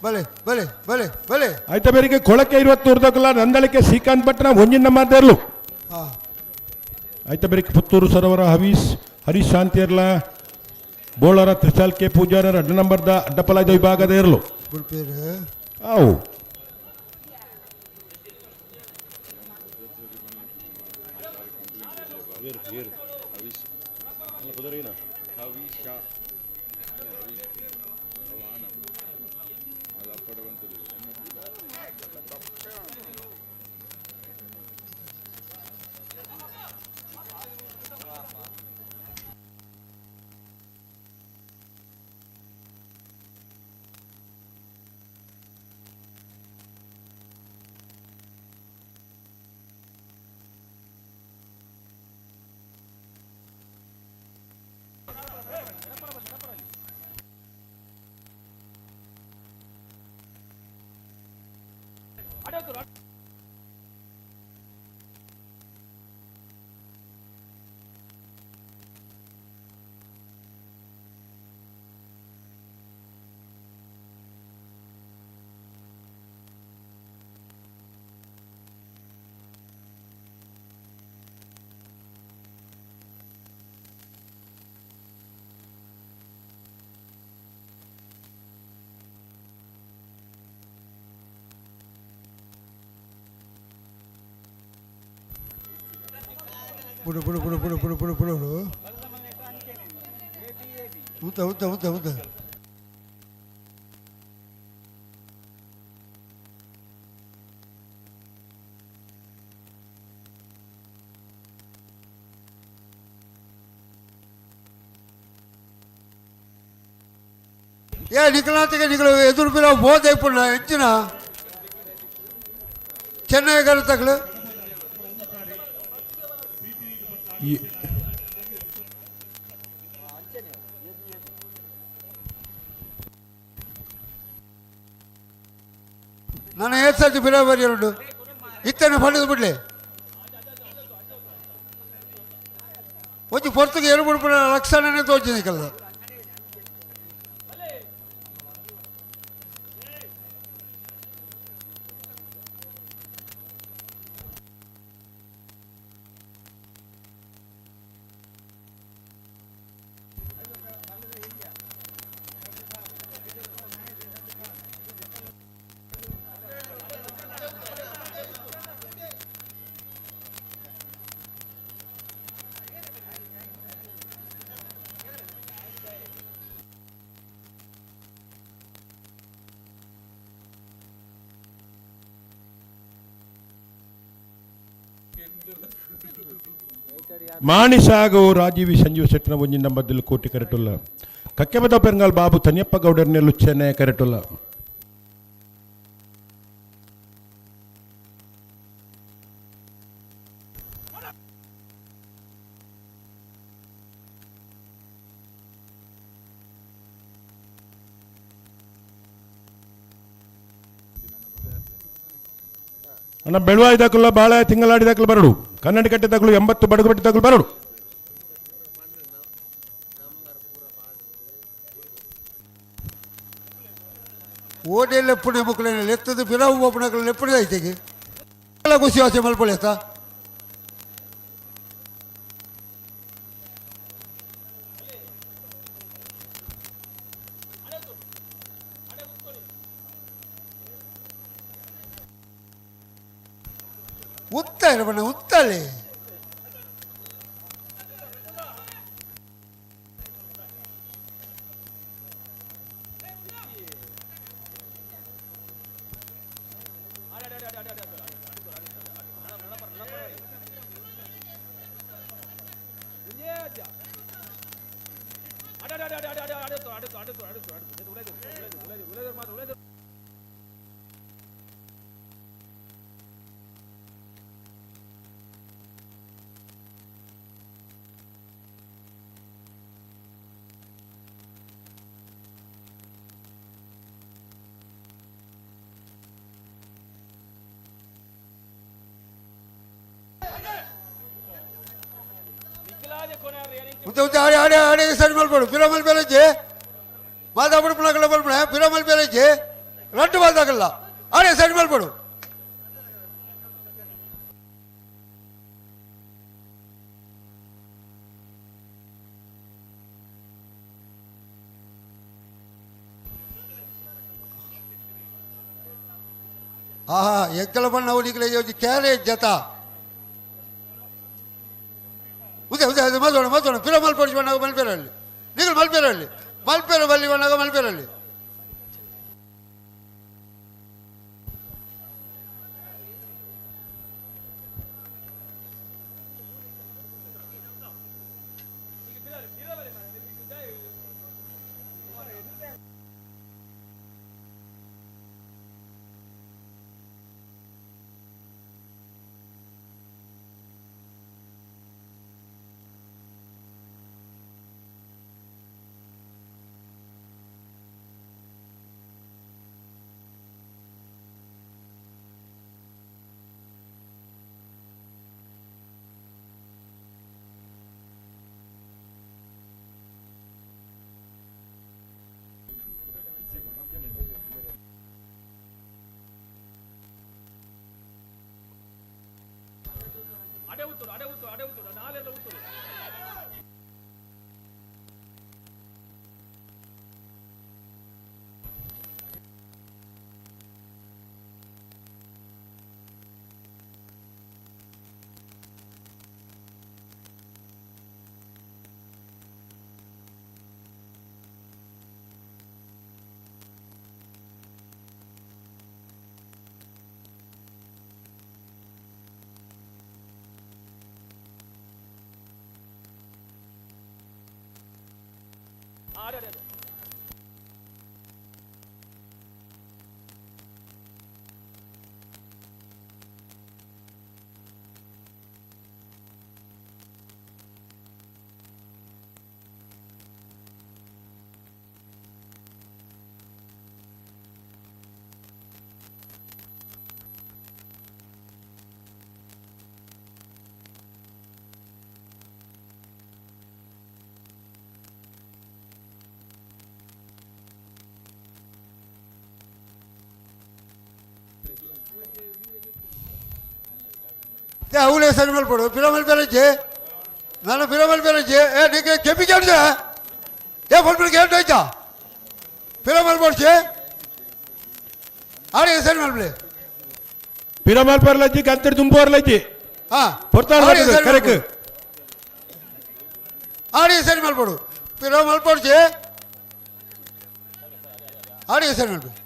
Speaker 3: ಭಲೆ ಭಲೆ ಭಲೆ ಭಲೆ
Speaker 1: ಆಯ್ತು ಬರಿಗೆ ಕೊಳಕೆ 20 ಉರ್ದಕಲ್ಲ ನಂದಳಿಕೆ ಶ್ರೀಕಾಂತ್ ಭಟ್ನ ಒಂಜಿನ ಮಾತಾರ್ಲು ಆಯ್ತು ಬರೀ ಪುತ್ತೂರು ಸರೋವರ ಹರೀಶ್ ಶಾಂತಿಯರ್ಲ ಬೋಳರ ತ್ರಿಶಾಲ್ ಕೆ ಪೂಜಾರ ಅಡ್ಡ ನಂಬರ್ದ ಅಡ್ಡಪಲಾದ ವಿಭಾಗದ ಇರಲು ಅವು
Speaker 3: ಬಿಡು ಬಿಡು ಬಿಡು ಬಿಡು ಬಿಡು ಬಿಡು ಬಿಡು ಬಿಡು ಉದ್ದ ಉದ್ದ ಉದ್ದ ಉದ್ದ ఏ నిఖిలాంతగా నిఖిల ఎదురు పిల్ల పోతే ఇప్పుడు ఇచ్చిన చెన్నై గారు తగలు ನಾನು ಏಳು ಸರ್ತಿ ಬಿಡ ಬರೆಯೋಡು ಇತ್ತೇನೆ ಪಡೆದು ಬಿಡ್ಲಿ ಒಂದು ಪೊರ್ತಗೆ ಎರಡು ಬಿಡ್ಬಿಡ ಲಕ್ಷಣನೇ ತೋಚಿದೆ ಕಲ್ಲ
Speaker 1: ಮಾಣಿಸಾಗೋ ರಾಜೀವಿ ಸಂಜೀವ ಶೆಟ್ಟನ ಒಂಜಿ ನಂಬರ್ದಲ್ಲಿ ಕೋಟಿ ಕರೆಟುಲ್ಲ ಕಕ್ಕೆಬದ ಪೆರಂಗಾಲ್ ಬಾಬು ತನ್ಯಪ್ಪ ಗೌಡರ್ ನೆಲ್ಲು ಚೆನ್ನೈ ಕರೆಟುಲ್ಲ ಅಣ್ಣ ಬೆಳುವಾಯ್ದಾಕಲ್ಲ ಬಾಳ ತಿಂಗಳಾಡಿದಾಕಲು ಬರಡು ಕನ್ನಡಿ ಕಟ್ಟಿದಾಕಲು 80 ಬಡಗು ಬಿಟ್ಟಿದಾಕಲು ಬರಡು
Speaker 3: ಓಡೆಲ್ಲ ಎಪ್ಪುಣೆ ಮಕ್ಕಳನ್ನ ಲೆತ್ತದ ಬಿರಾವು ಒಬ್ಬನಗಳು ಎಪ್ಪುಣೆ ಐತೆಗೆ ಎಲ್ಲ ಖುಷಿ ಆಸೆ ಮಲ್ಪೊಳ್ಳೆತ್ತ ಉತ್ತ ಇರಬಣ್ಣ ಉತ್ತಲೆ ಆಡೆ ಆಡೆ ಆಡೆ ಸರಿ ಮಲ್ಪಡು ಪಿರಮಲ್ ಬೇಲಜ್ಜೆ ಮಾತಾಪಡು ಪುಣಕಲ್ಲ ಮಲ್ಪಡ ಪಿರಮಲ್ ಬೇಲಜ್ಜೆ ರಟ್ಟು ಮಾತಾಗಲ್ಲ ಆಡೆ ಸರಿ ಮಲ್ಪಡು ఆహా ఎక్కల పడిన నీకు క్యారేజ్ జత ಉದೇ ಉದೇ ಅದು ಮಲ್ಪೋಣ ಮಲ್ಪೋಣ ಪಿರ ಮಲ್ಪೊಡಿಸಿ ಬಂದಾಗ ಮಲ್ಪೇರಲ್ಲಿ ನೀವು ಮಲ್ಪೇರಲ್ಲಿ ಮಲ್ಪೇರ ಬಲ್ಲಿ ಬಂದಾಗ ಮಲ್ಪೇರಲ್ಲಿ ಅವಳೇ ಸರಿ ಮಾಡ್ಕೊಡು ಪಿರಮಲ್ ಬೇರೆ ನಾನು ಪಿರಮಲ್ ಬೇರೆ ನೀನು ಕೆಪ್ಪಿ ಕೇಳಿದೆ ಫೋನ್ ಕೇಳ್ತಾ ಪಿರಮಲ್ ಬೋಡ್ಸಿ ಆಡಿಗೆ ಸರಿ ಮಾಡ್ಬಿಡಿ
Speaker 1: ಪಿರಮಲ್ ಪರ್ಲಜ್ಜಿ ಗಂತಡಿ ತುಂಬ ಬರ್ಲಜ್ಜಿ ಕರೆಕ್
Speaker 3: ಆಡಿಗೆ ಸರಿ ಮಾಡ್ಕೊಡು ಪಿರಮಲ್ ಬೋಡ್ಸಿ ಆಡಿಗೆ ಸರಿ ಮಾಡ್ಬಿಡಿ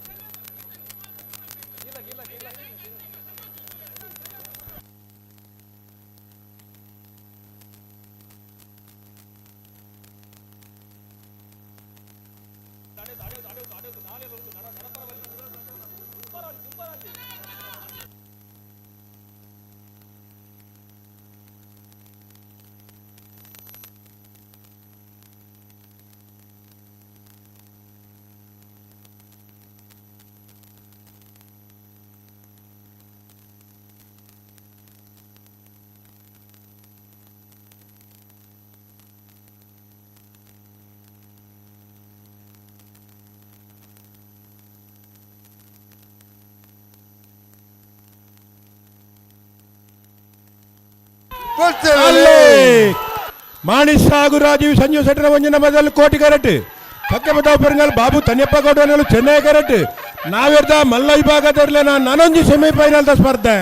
Speaker 1: ಮಾಣಿಸ್ ಹಾಗೂ ರಾಜೀವ್ ಸಂಜೀವ್ ಶೆಟ್ಟರ ಒಂಜನ ಮೊದಲು ಕೋಟಿ ಕರೆಟ್ ಕಕ್ಕೆ ಬದಾವ್ ಪೆರಂಗಾಲ್ ಬಾಬು ತನ್ಯಪ್ಪ ಗೌಡನಲು ಚೆನ್ನೈ ಕರೆಟ್ ನಾವಿರ್ದ ಮಲ್ಲ ವಿಭಾಗದಲ್ಲಿ ನಾನೊಂದು ಸೆಮಿಫೈನಲ್ ಸ್ಪರ್ಧೆ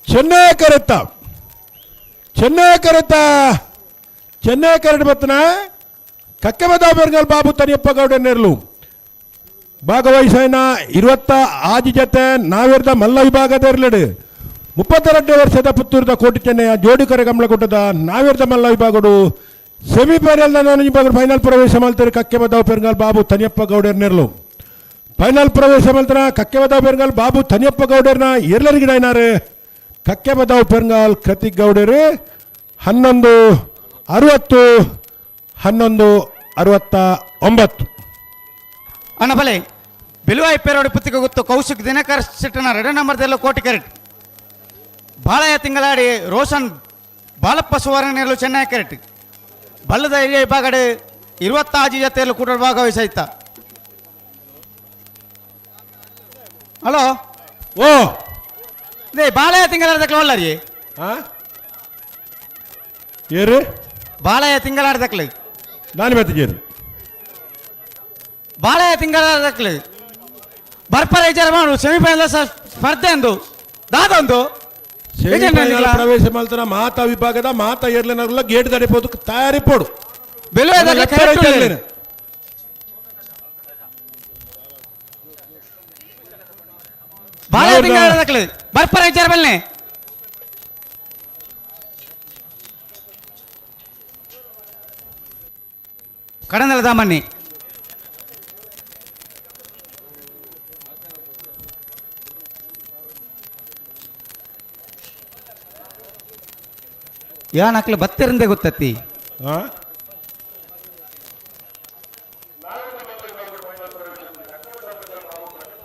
Speaker 1: ಚೆನ್ನೈ ಕರೆಟ್ ಬತ್ತನ ಕಕ್ಕೆ ಬದಾವ್ ಪೆರಂಗಾಲ್ ಬಾಬು ತನ್ಯಪ್ಪ ಗೌಡನೆರ್ಲು ಭಾಗವಹಿಸಿನ 20 ಆಜಿ ಜೊತೆ ನಾವಿರ್ದ ಮಲ್ಲ ವಿಭಾಗದರ್ಲಡು 32 ವರ್ಷದ ಪುತ್ತೂರದ ಕೋಟಿ ಚೆನ್ನೈಯ ಜೋಡಿಕರೆ ಗಮಲಗುಡ್ಡದ ನಾವಿರ್ದ ಮಲ್ಲ ವಿಭಾಗಡು ಸೆಮಿಫೈನಲ್ ವಿಭಾಗ ಫೈನಲ್ ಪ್ರವೇಶ ಮಾಡ್ತಾರೆ ಕಕ್ಕೆ ಬದಾವ್ ಪೆರಂಗಾಲ್ ಬಾಬು ತನಿಯಪ್ಪ ಗೌಡರ್ ನೆರಲು ಫೈನಲ್ ಪ್ರವೇಶ ಮಾಡ್ತಾರ ಕಕ್ಕೆ ಬದಾವ್ ಪೆರಂಗಾಲ್ ಬಾಬು ತನಿಯಪ್ಪ ಗೌಡರ್ನ ಎಲ್ಲರಿಗಿಡ ಏನಾರು ಕಕ್ಕೆ ಬದಾವ್ ಪೆರಂಗಾಲ್ ಕೃತಿಕ್ ಗೌಡರು 11-60
Speaker 2: ಅಣ್ಣ ಬಲೆ ಬಿಲುವಾಯಿ ಪೇರೋಡಿ ಪುತ್ತಿಗೆ ಗೊತ್ತು ಕೌಶಿಕ್ ದಿನಕರ್ ಶೆಟ್ಟನ 2 ನಂಬರ್ದೆಲ್ಲ ಕೋಟಿ ಕರೆಟ್ ಬಾಳಯ ತಿಂಗಳಾಡಿ ರೋಷನ್ ಬಾಲಪ್ಪ ಸುವರ್ಣನೆರಲು ಚೆನ್ನೈ ಕೆರೆಟ್ ಬಲ್ಲದ ಹಿರಿಯ ವಿಭಾಗಡೆ 20 ಆಜಿ ಜೊತೆಯಲ್ಲೂ ಕೂಡ ಭಾಗವಹಿಸಾಯ್ತ ಹಲೋ
Speaker 1: ಓ
Speaker 2: ದೇ ಬಾಳಯ ತಿಂಗಳಾಡ್ದಕ್ಲೆ ಒಳ್ಳರಿ
Speaker 1: ಏರು
Speaker 2: ಬಾಳಯ ತಿಂಗಳಾಡ್ದಕ್ಲೆ
Speaker 1: ನಾನು ಬೆತ್ತಜೇರು
Speaker 2: ಬಾಳಯ ತಿಂಗಳಾಡ್ದಕ್ಲೆ ಬರ್ಪರ ವಿಚಾರ ಮಾಡು ಸೆಮಿಫೈನಲ್ ಸ್ಪರ್ಧೆ ಅಂದು ದಾದೊಂದು
Speaker 1: ಪ್ರವೇಶ ಮಾಡ್ತಾರ ಮಾತಾ ವಿಭಾಗದ ಮಾತಾ ಏರ್ಲೇನಲ್ಲ ಗೇಟ್ ದಾಡಿಪೋದು ತಯಾರಿಪೋಡು
Speaker 2: ಬರ್ಪರ ವಿಚಾರ ಬಲ್ಲೆ ಕಡಂದಲ ದಾಮಣ್ಣಿ ಯಾನಕ್ಲೆ ಬತ್ತಿರಂದೆ ಗೊತ್ತತ್ತಿ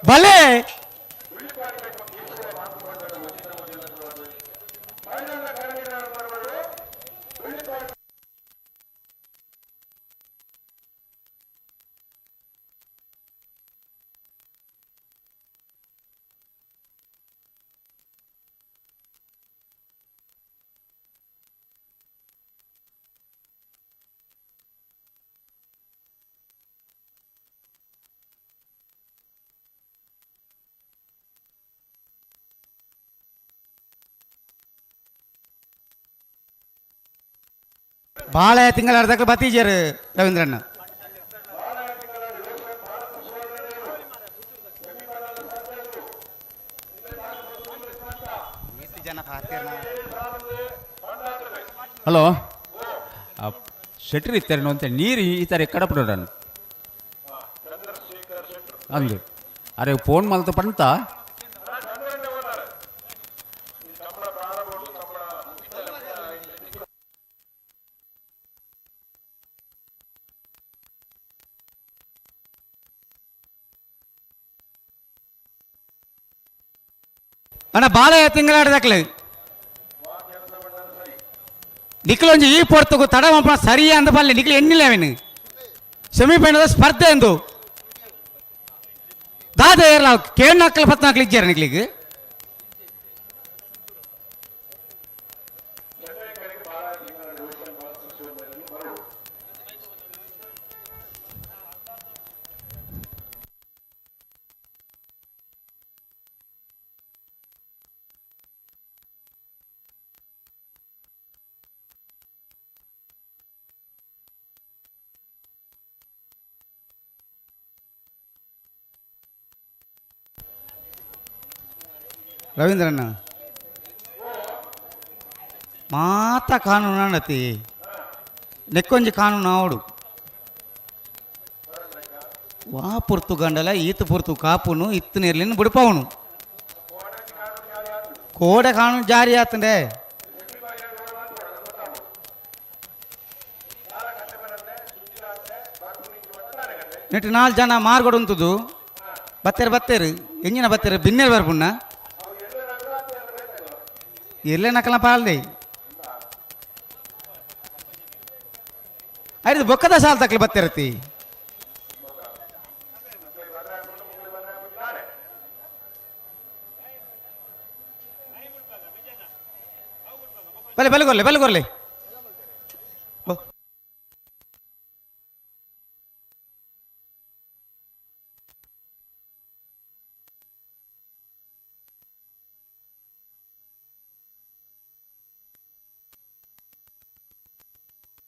Speaker 2: ಬಲೆ ಬಾಳೆಯ ತಿಂಗಳ ಅರ್ಧಕ್ಕೆ ಬತ್ತೀಜರು ರವೀಂದ್ರಣ್ಣ
Speaker 11: ಹಲೋ
Speaker 5: ಶೆಟ್ರ್ ಇತ್ತೇನು ಅಂತ ನೀರು ಈ ಥರ ಕಡಪಡೋಡನು ಅಂದು ಅರೆ ಫೋನ್ ಮಲ್ತ ಪಂತ
Speaker 2: ಅಣ್ಣ ಬಾಳೆಯ ತಿಂಗಳಾಡದಕ್ಲೆ ನಿಕ್ಲೊಂಜಿ ಈ ಪೊರ್ತುಗು ತಡ ಮಪ್ಪ ಸರಿಯಾ ಅಂದ ಬಲ್ಲೆ ನಿಕ್ಲು ಎಣ್ಣಿಲ್ಲ ಅವನು ಸೆಮಿಫೈನಲ್ ಸ್ಪರ್ಧೆ ಎಂದು ದಾದ ಏರ್ಲ ಕೇಳು ನಾಲ್ಕು 14 ಇಜ್ಜಾರ ನಿಕ್ಲಿಗೆ ರವೀಂದ್ರಣ್ಣ ಮಾತ ಕಾನೂನು ಅಣ್ಣತಿ ನೆಕ್ಕೊಂಜಿ ಕಾನೂನು ಆವಡು ವಾ ಪುರ್ತು ಗಂಡಲ ಈತ ಪುರ್ತು ಕಾಪುನು ಇತ್ತು ನೀರ್ಲಿನ ಬಿಡ್ಪವನು ಕೋಡೆ ಕಾನೂನು ಜಾರಿ ಆತಂಡೆ ನೆಟ್ಟು 4 ಜನ ಮಾರ್ಗಡು ಉಂಟುದು ಬತ್ತೇರು ಎಂಜಿನ ಬತ್ತೇರು ಬಿನ್ನೆರ್ ಬರ್ಪುಣ್ಣ ಎಲ್ಲೇ ನಕಲ ಪಾಲ್ದೆ ಅರಿದು ಬೊಕ್ಕದ ಸಾಲ್ ತಕ್ಲಿ ಬತ್ತಿರತಿ ಬಲೆ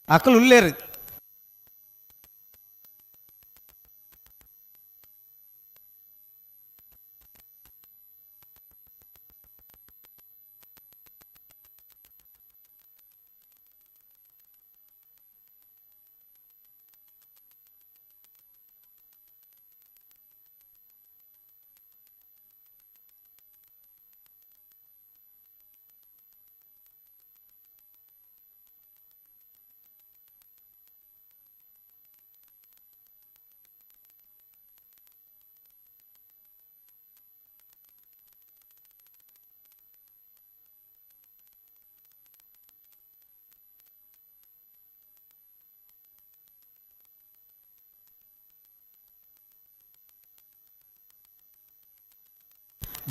Speaker 2: ಅಕ್ಕಲು ಉಳ್ಳೇರು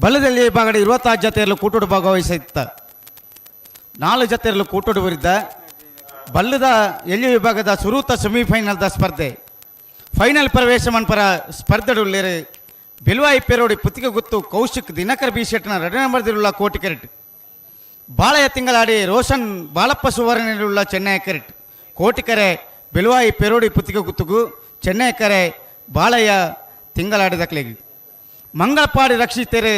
Speaker 2: ಬಲ್ಲದಲ್ಲಿ ವಿಭಾಗದ 26 ಜತೆಯಲ್ಲೂ ಕೂಟೋಡು ಭಾಗವಹಿಸಿತ್ತ 4 ಜತೆಯಲ್ಲೂ ಕೂಟೋಡು ಬರಿದ್ದ ಬಲ್ಲದ ಎಲ್ಲಿ ವಿಭಾಗದ ಸುರೂತ ಸೆಮಿಫೈನಲ್ದ ಸ್ಪರ್ಧೆ ಫೈನಲ್ ಪ್ರವೇಶ ಮನ್ಪರ ಸ್ಪರ್ಧೆಡುಳ್ಳೇರು ಬೆಲ್ವಾಯಿ ಪೇರೋಡಿ ಪುತ್ತಿಗೆ ಗುತ್ತು ಕೌಶಿಕ್ ದಿನಕರ್ ಬಿ ಶೆಟ್ನ 2 ನಂಬರ್ದಿರುವ ಕೋಟಿ ಕೆರೆಟ್ ಬಾಳೆಯ ತಿಂಗಳಾಡಿ ರೋಷನ್ ಬಾಳಪ್ಪ ಸುವರ್ಣನಿರುವ ಚೆನ್ನೈ ಕೆರೆಟ್ ಕೋಟಿಕೆರೆ ಬೆಲ್ವಾಯಿ ಪೇರೋಡಿ ಪುತ್ತಿಗೆ ಗುತ್ತುಗು ಚೆನ್ನೈ ಕೆರೆ ಬಾಳೆಯ ತಿಂಗಳಾಡಿದಕ್ಲೆಗೆ ಮಂಗಳಪಾಡಿ ರಕ್ಷಿತೇರು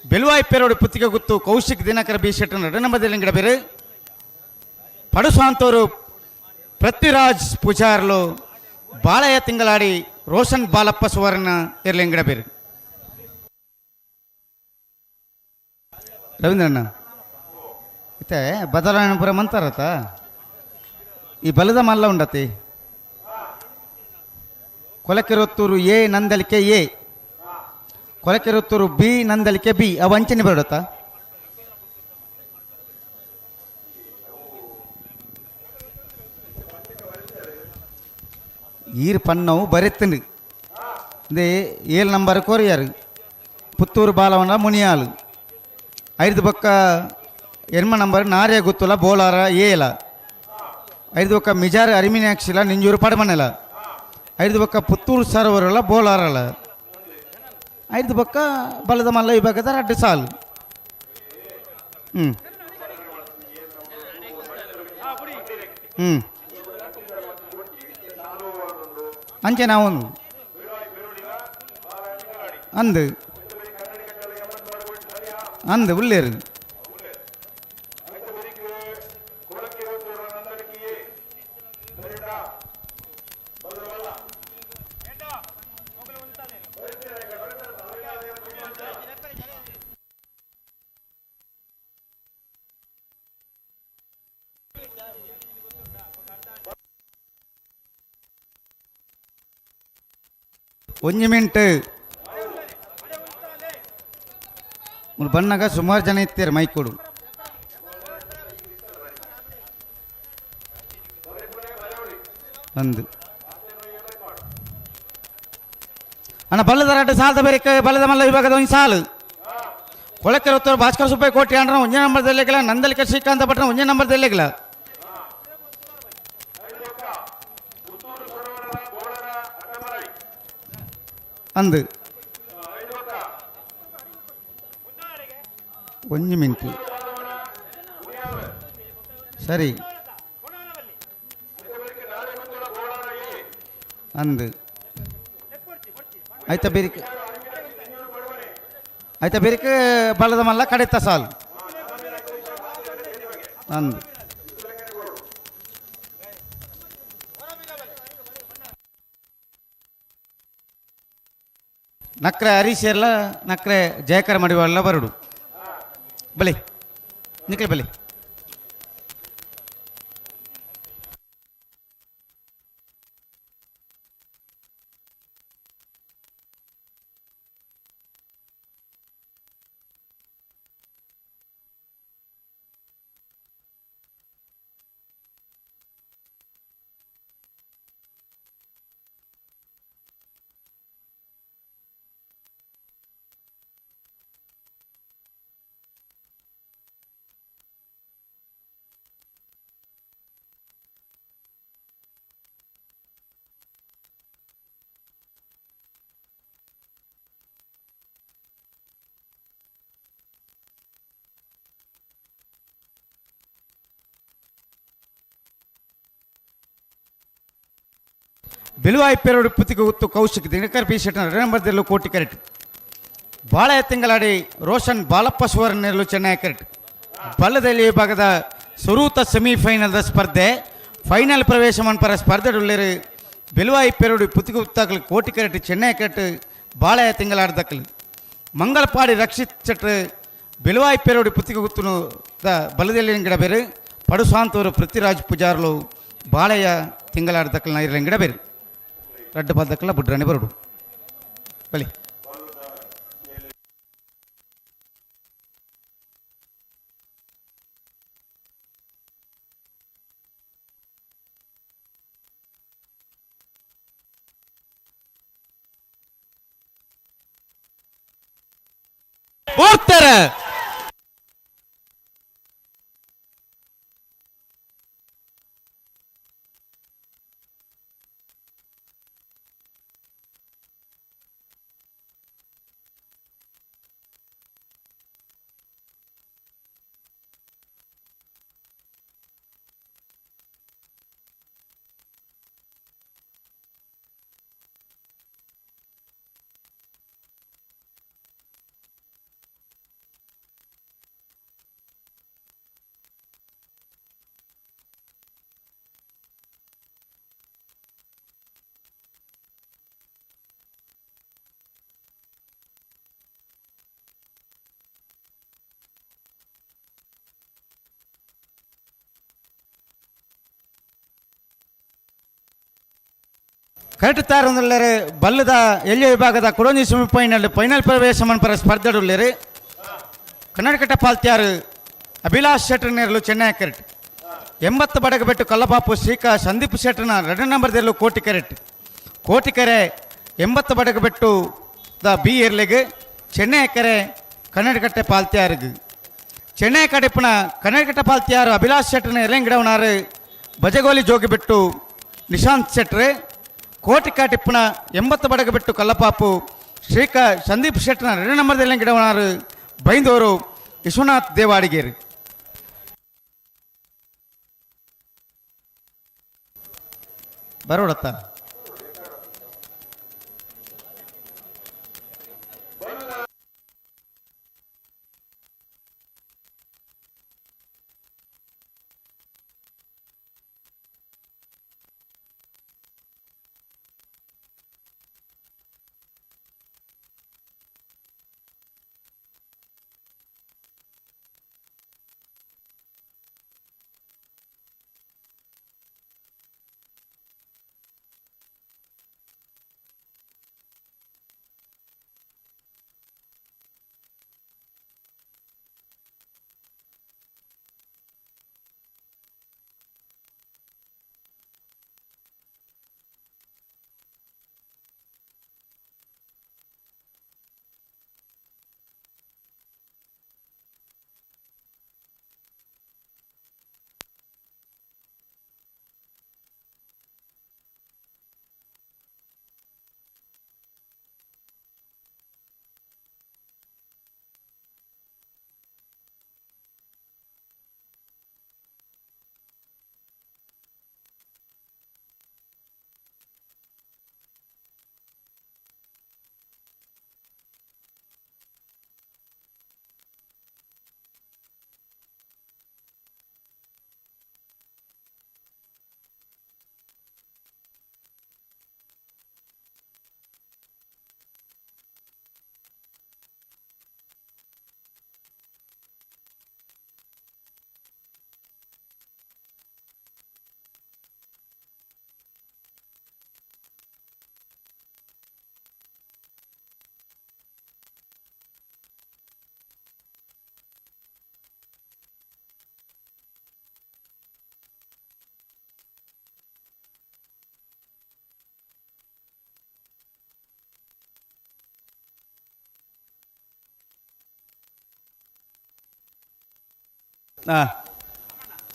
Speaker 2: ಬೆಲ್ವಾಯಿ ಪೇರೋಡಿ ಪುತ್ತಿಗೆ ಗುತ್ತು ಕೌಶಿಕ್ ದಿನಕರ ಬಿ ಶೆಟ್ನ 2 ನಂಬರ್ದಲ್ಲಿ ಗಿಡಬೇರು ಪಡುಸಾಂತೋರು ಪೃಥ್ವಿರಾಜ್ ಪೂಜಾರ್ಲು ಬಾಳೆಯ ತಿಂಗಳಾಡಿ ರೋಷನ್ ಬಾಲಪ್ಪ ಸುವರ್ಣ ಇರ್ಲಿಂಗಿಡಬೇರು ರವೀಂದ್ರಣ್ಣ ಇತ್ತೆ ಬದಲಾವಣೆಪುರ ಮಂತಾರತ ಈ ಬಲದ ಮಲ್ಲ ಉಂಡತಿ ಕೊಲಕೆರೊತ್ತೂರು A Nandalike A ಕೊಲಕೆರೊತ್ತೂರು B Nandalike B ಅವು ಅಂಚನೆ ಬರಡತ್ತ ಈರ್ ಪನ್ನವು ಬರೆತ್ತಂಡು ಇಂದೇ 7 ನಂಬರ್ ಕೊರಿಯರು ಪುತ್ತೂರು ಬಾಲವನ ಮುನಿಯಾಲು 5 ಪಕ್ಕ 8 ನಂಬರ್ ನಾರ್ಯ ಗುತ್ತುಲ ಬೋಲಾರ ಏಲ 5 ಪಕ್ಕ ಮಿಜಾರ್ ಅರಿಮಿನಾಕ್ಷಿಲ ನಿಂಜೂರು ಪಡಮನೆಲ 5 ಪಕ್ಕ ಪುತ್ತೂರು ಸರೋವರಲ ಬೋಲಾರಲ 5 ಪಕ್ಕ ಬಲದ ಮಲ್ಲ ವಿಭಾಗದ 2 ಸಾಲು ಅಂಚೆ ನಾವು ಅಂದು ಉಳ್ಳೇರು 1 ಮಿನಿಟ್ ಬನ್ನಾಗ ಸುಮಾರು ಜನ ಇರ್ತಾರೆ ಮೈಕ್ ಕೊಡು. ಒಂದು ಅಣ್ಣ ಬಲ್ಲದ ರಾಟ ಸಾಲದ ಬೇರೆ ಬಲ್ಲದ ಮಲ್ಲ ವಿಭಾಗದ ಒಂದು ಸಾಲು ಕೊಳಕೆರತ್ತೂರು ಭಾಸ್ಕರ ಸುಬ್ಬಯ್ಯ ಕೋಟಿ ಅಂಡ್ರ 1 ನಂಬರ್ದಲ್ಲಿಗಳ ನಂದಲಿಕ ಶ್ರೀಕಾಂತ ಭಟ್ರ 1 ನಂಬರ್ದಲ್ಲಿಗಳ ಅಂದು 1 ಮಿನಿಟ್ ಸರಿ ಅಂದು ಆಯ್ತಾ ಬೇರಿಕೆ ಬಲದ ಮಲ್ಲ ಕಡೆತ ಸಾಲು ಅಂದು ನಕ್ರೆ ಹರೀಶ್ ಎಲ್ಲ ನಕ್ರೆ ಜಯಕರ ಮಡಿವಾಳ ಬರಡು ಬಲೆ ನಿಕ್ಲೆ ಬಲೆ ಬೆಲುವಾಯಿಪೇರೋಡು ಪುತ್ತಿಗೆ ಉತ್ತು ಕೌಶಿಕ್ ದಿನಕರ್ ಪಿ ಶೆಟ್ನ 2 ನಂಬರ್ದಲ್ಲೂ ಕೋಟಿ ಕ್ಯಾರೆಟ್ ಬಾಳೆಯ ತಿಂಗಳಾಡಿ ರೋಷನ್ ಬಾಲಪ್ಪ ಸುವರ್ಣೆರಲು ಚೆನ್ನೈ ಕ್ಯಾರೆಟ್ ಬಲ್ಲದಲ್ಲಿ ವಿಭಾಗದ ಸುರೂತ ಸೆಮಿಫೈನಲ್ದ ಸ್ಪರ್ಧೆ ಫೈನಲ್ ಪ್ರವೇಶ ಮನ್ಪರ ಸ್ಪರ್ಧೆಡುಳ್ಳೇರು ಬೆಲುವಾಯಿಪೇರೋಡು ಪುತ್ತಿಗೆ ಉತ್ತಾಕಲು ಕೋಟಿ ಕ್ಯಾರೆಟ್ ಚೆನ್ನೈ ಕ್ಯಾರೆಟ್ ಬಾಳೆಯ ತಿಂಗಳಾಡ್ದಕ್ಕಲು ಮಂಗಲಪಾಡಿ ರಕ್ಷಿತ್ ಶೆಟ್ರು ಬೆಲುವಾಯಿಪೇರೋಡು ಪುತ್ತಿಗೆ ಗುತ್ತುನು ಬಲದಲ್ಲಿ ಗಿಡ ಬೇರೆ ಪಡುಸಾಂತವರು ಪೃಥ್ವಿರಾಜ್ ಪೂಜಾರ್ಲು ಬಾಳೆಯ ತಿಂಗಳಾಡ್ದಕ್ಕಲು ನಾ ಇರಲಿ ಗಿಡ ಬೇರೆ ರಡ್ಡು ಬದ್ದಕ್ಕಲ್ಲ ಬುಡ್ರಾಣಿ ಬರಡು ಬಲಿ ಹೋಗ್ತಾರೆ ಕರೆಕ್ಟಾರೊಂದುಳ್ಳೇರು ಬಲ್ಲದ ಎಲ್ಲಿಯ ವಿಭಾಗದ ಕುಡೋಂಜಿ ಸೆಮಿಫೈನಲ್ ಫೈನಲ್ ಪ್ರವೇಶ ಮನ್ಪರ ಸ್ಪರ್ಧೆಡುಳ್ಳೇರು ಕನ್ನಡಕಟ್ಟ ಪಾಲ್ತ್ಯಾರು ಅಭಿಲಾಷ್ ಶೆಟ್ರ್ ನೇರಲು ಚೆನ್ನೈ ಕ್ಯಾರೆಟ್ 80 ಬಡಗಬೆಟ್ಟು ಕಲ್ಲಪಾಪು ಶ್ರೀಕಾ ಸಂದೀಪ್ ಶೆಟ್ರನ 2 ನಂಬರ್ದಲ್ಲೂ ಕೋಟಿ ಕೆರೆ 80 ಬಡಗಬೆಟ್ಟು ದ ಬಿ ಏರ್ಲೆಗ್ ಚೆನ್ನೈ ಕೆರೆ ಕನ್ನಡಕಟ್ಟೆ ಪಾಲ್ತ್ಯಾರ್ಗ್ ಚೆನ್ನೈ ಕಡೆಪುನ ಕನ್ನಡಕಟ್ಟ ಪಾಲ್ತ್ಯಾರು ಅಭಿಲಾಷ್ ಶೆಟ್ರನ ಎರೆಂಗಿಡವನಾರು ಬಜಗೋಲಿ ಜೋಗಿಬಿಟ್ಟು ನಿಶಾಂತ್ ಶೆಟ್ರ್ ಕೋಟಿಕಾಟಿಪ್ಪನ 80 ಬಡಗಬೆಟ್ಟು ಕಲ್ಲಪಾಪು ಶ್ರೀಕಾ ಸಂದೀಪ್ ಶೆಟ್ರನ 2 ನಂಬರ್ದಲ್ಲಿ ಗಿಡವನಾರು ಬೈಂದೂರು ವಿಶ್ವನಾಥ್ ದೇವಾಡಿಗೇರಿ ಬರೋಡತ್ತ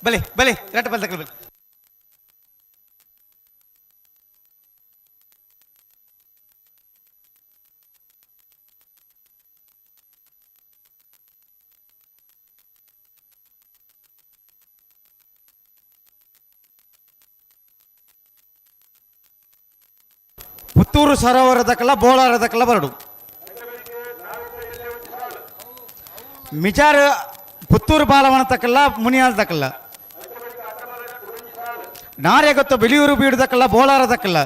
Speaker 2: ಬಲೆ ಬಲೆ ರಟ್ಟ ಬಲ್ ತಗೊಳ್ಳಿ. ಪುತ್ತೂರು ಸರೋವರದಕ್ಕಲ್ಲ ಬೋಳಾರದಕ್ಕಲ್ಲ ಬರಡು ಮಿಜಾರ್ ಪುತ್ತೂರು ಬಾಲವನ ತಕ್ಕಲ್ಲ ಮುನಿಯಾಲ್ದಕ್ಕಲ್ಲ ನಾರೇ ಗೊತ್ತು ಬೆಲಿಯೂರು ಬೀಡುದಕ್ಕಲ್ಲ ಬೋಳಾರದಕ್ಕಲ್ಲ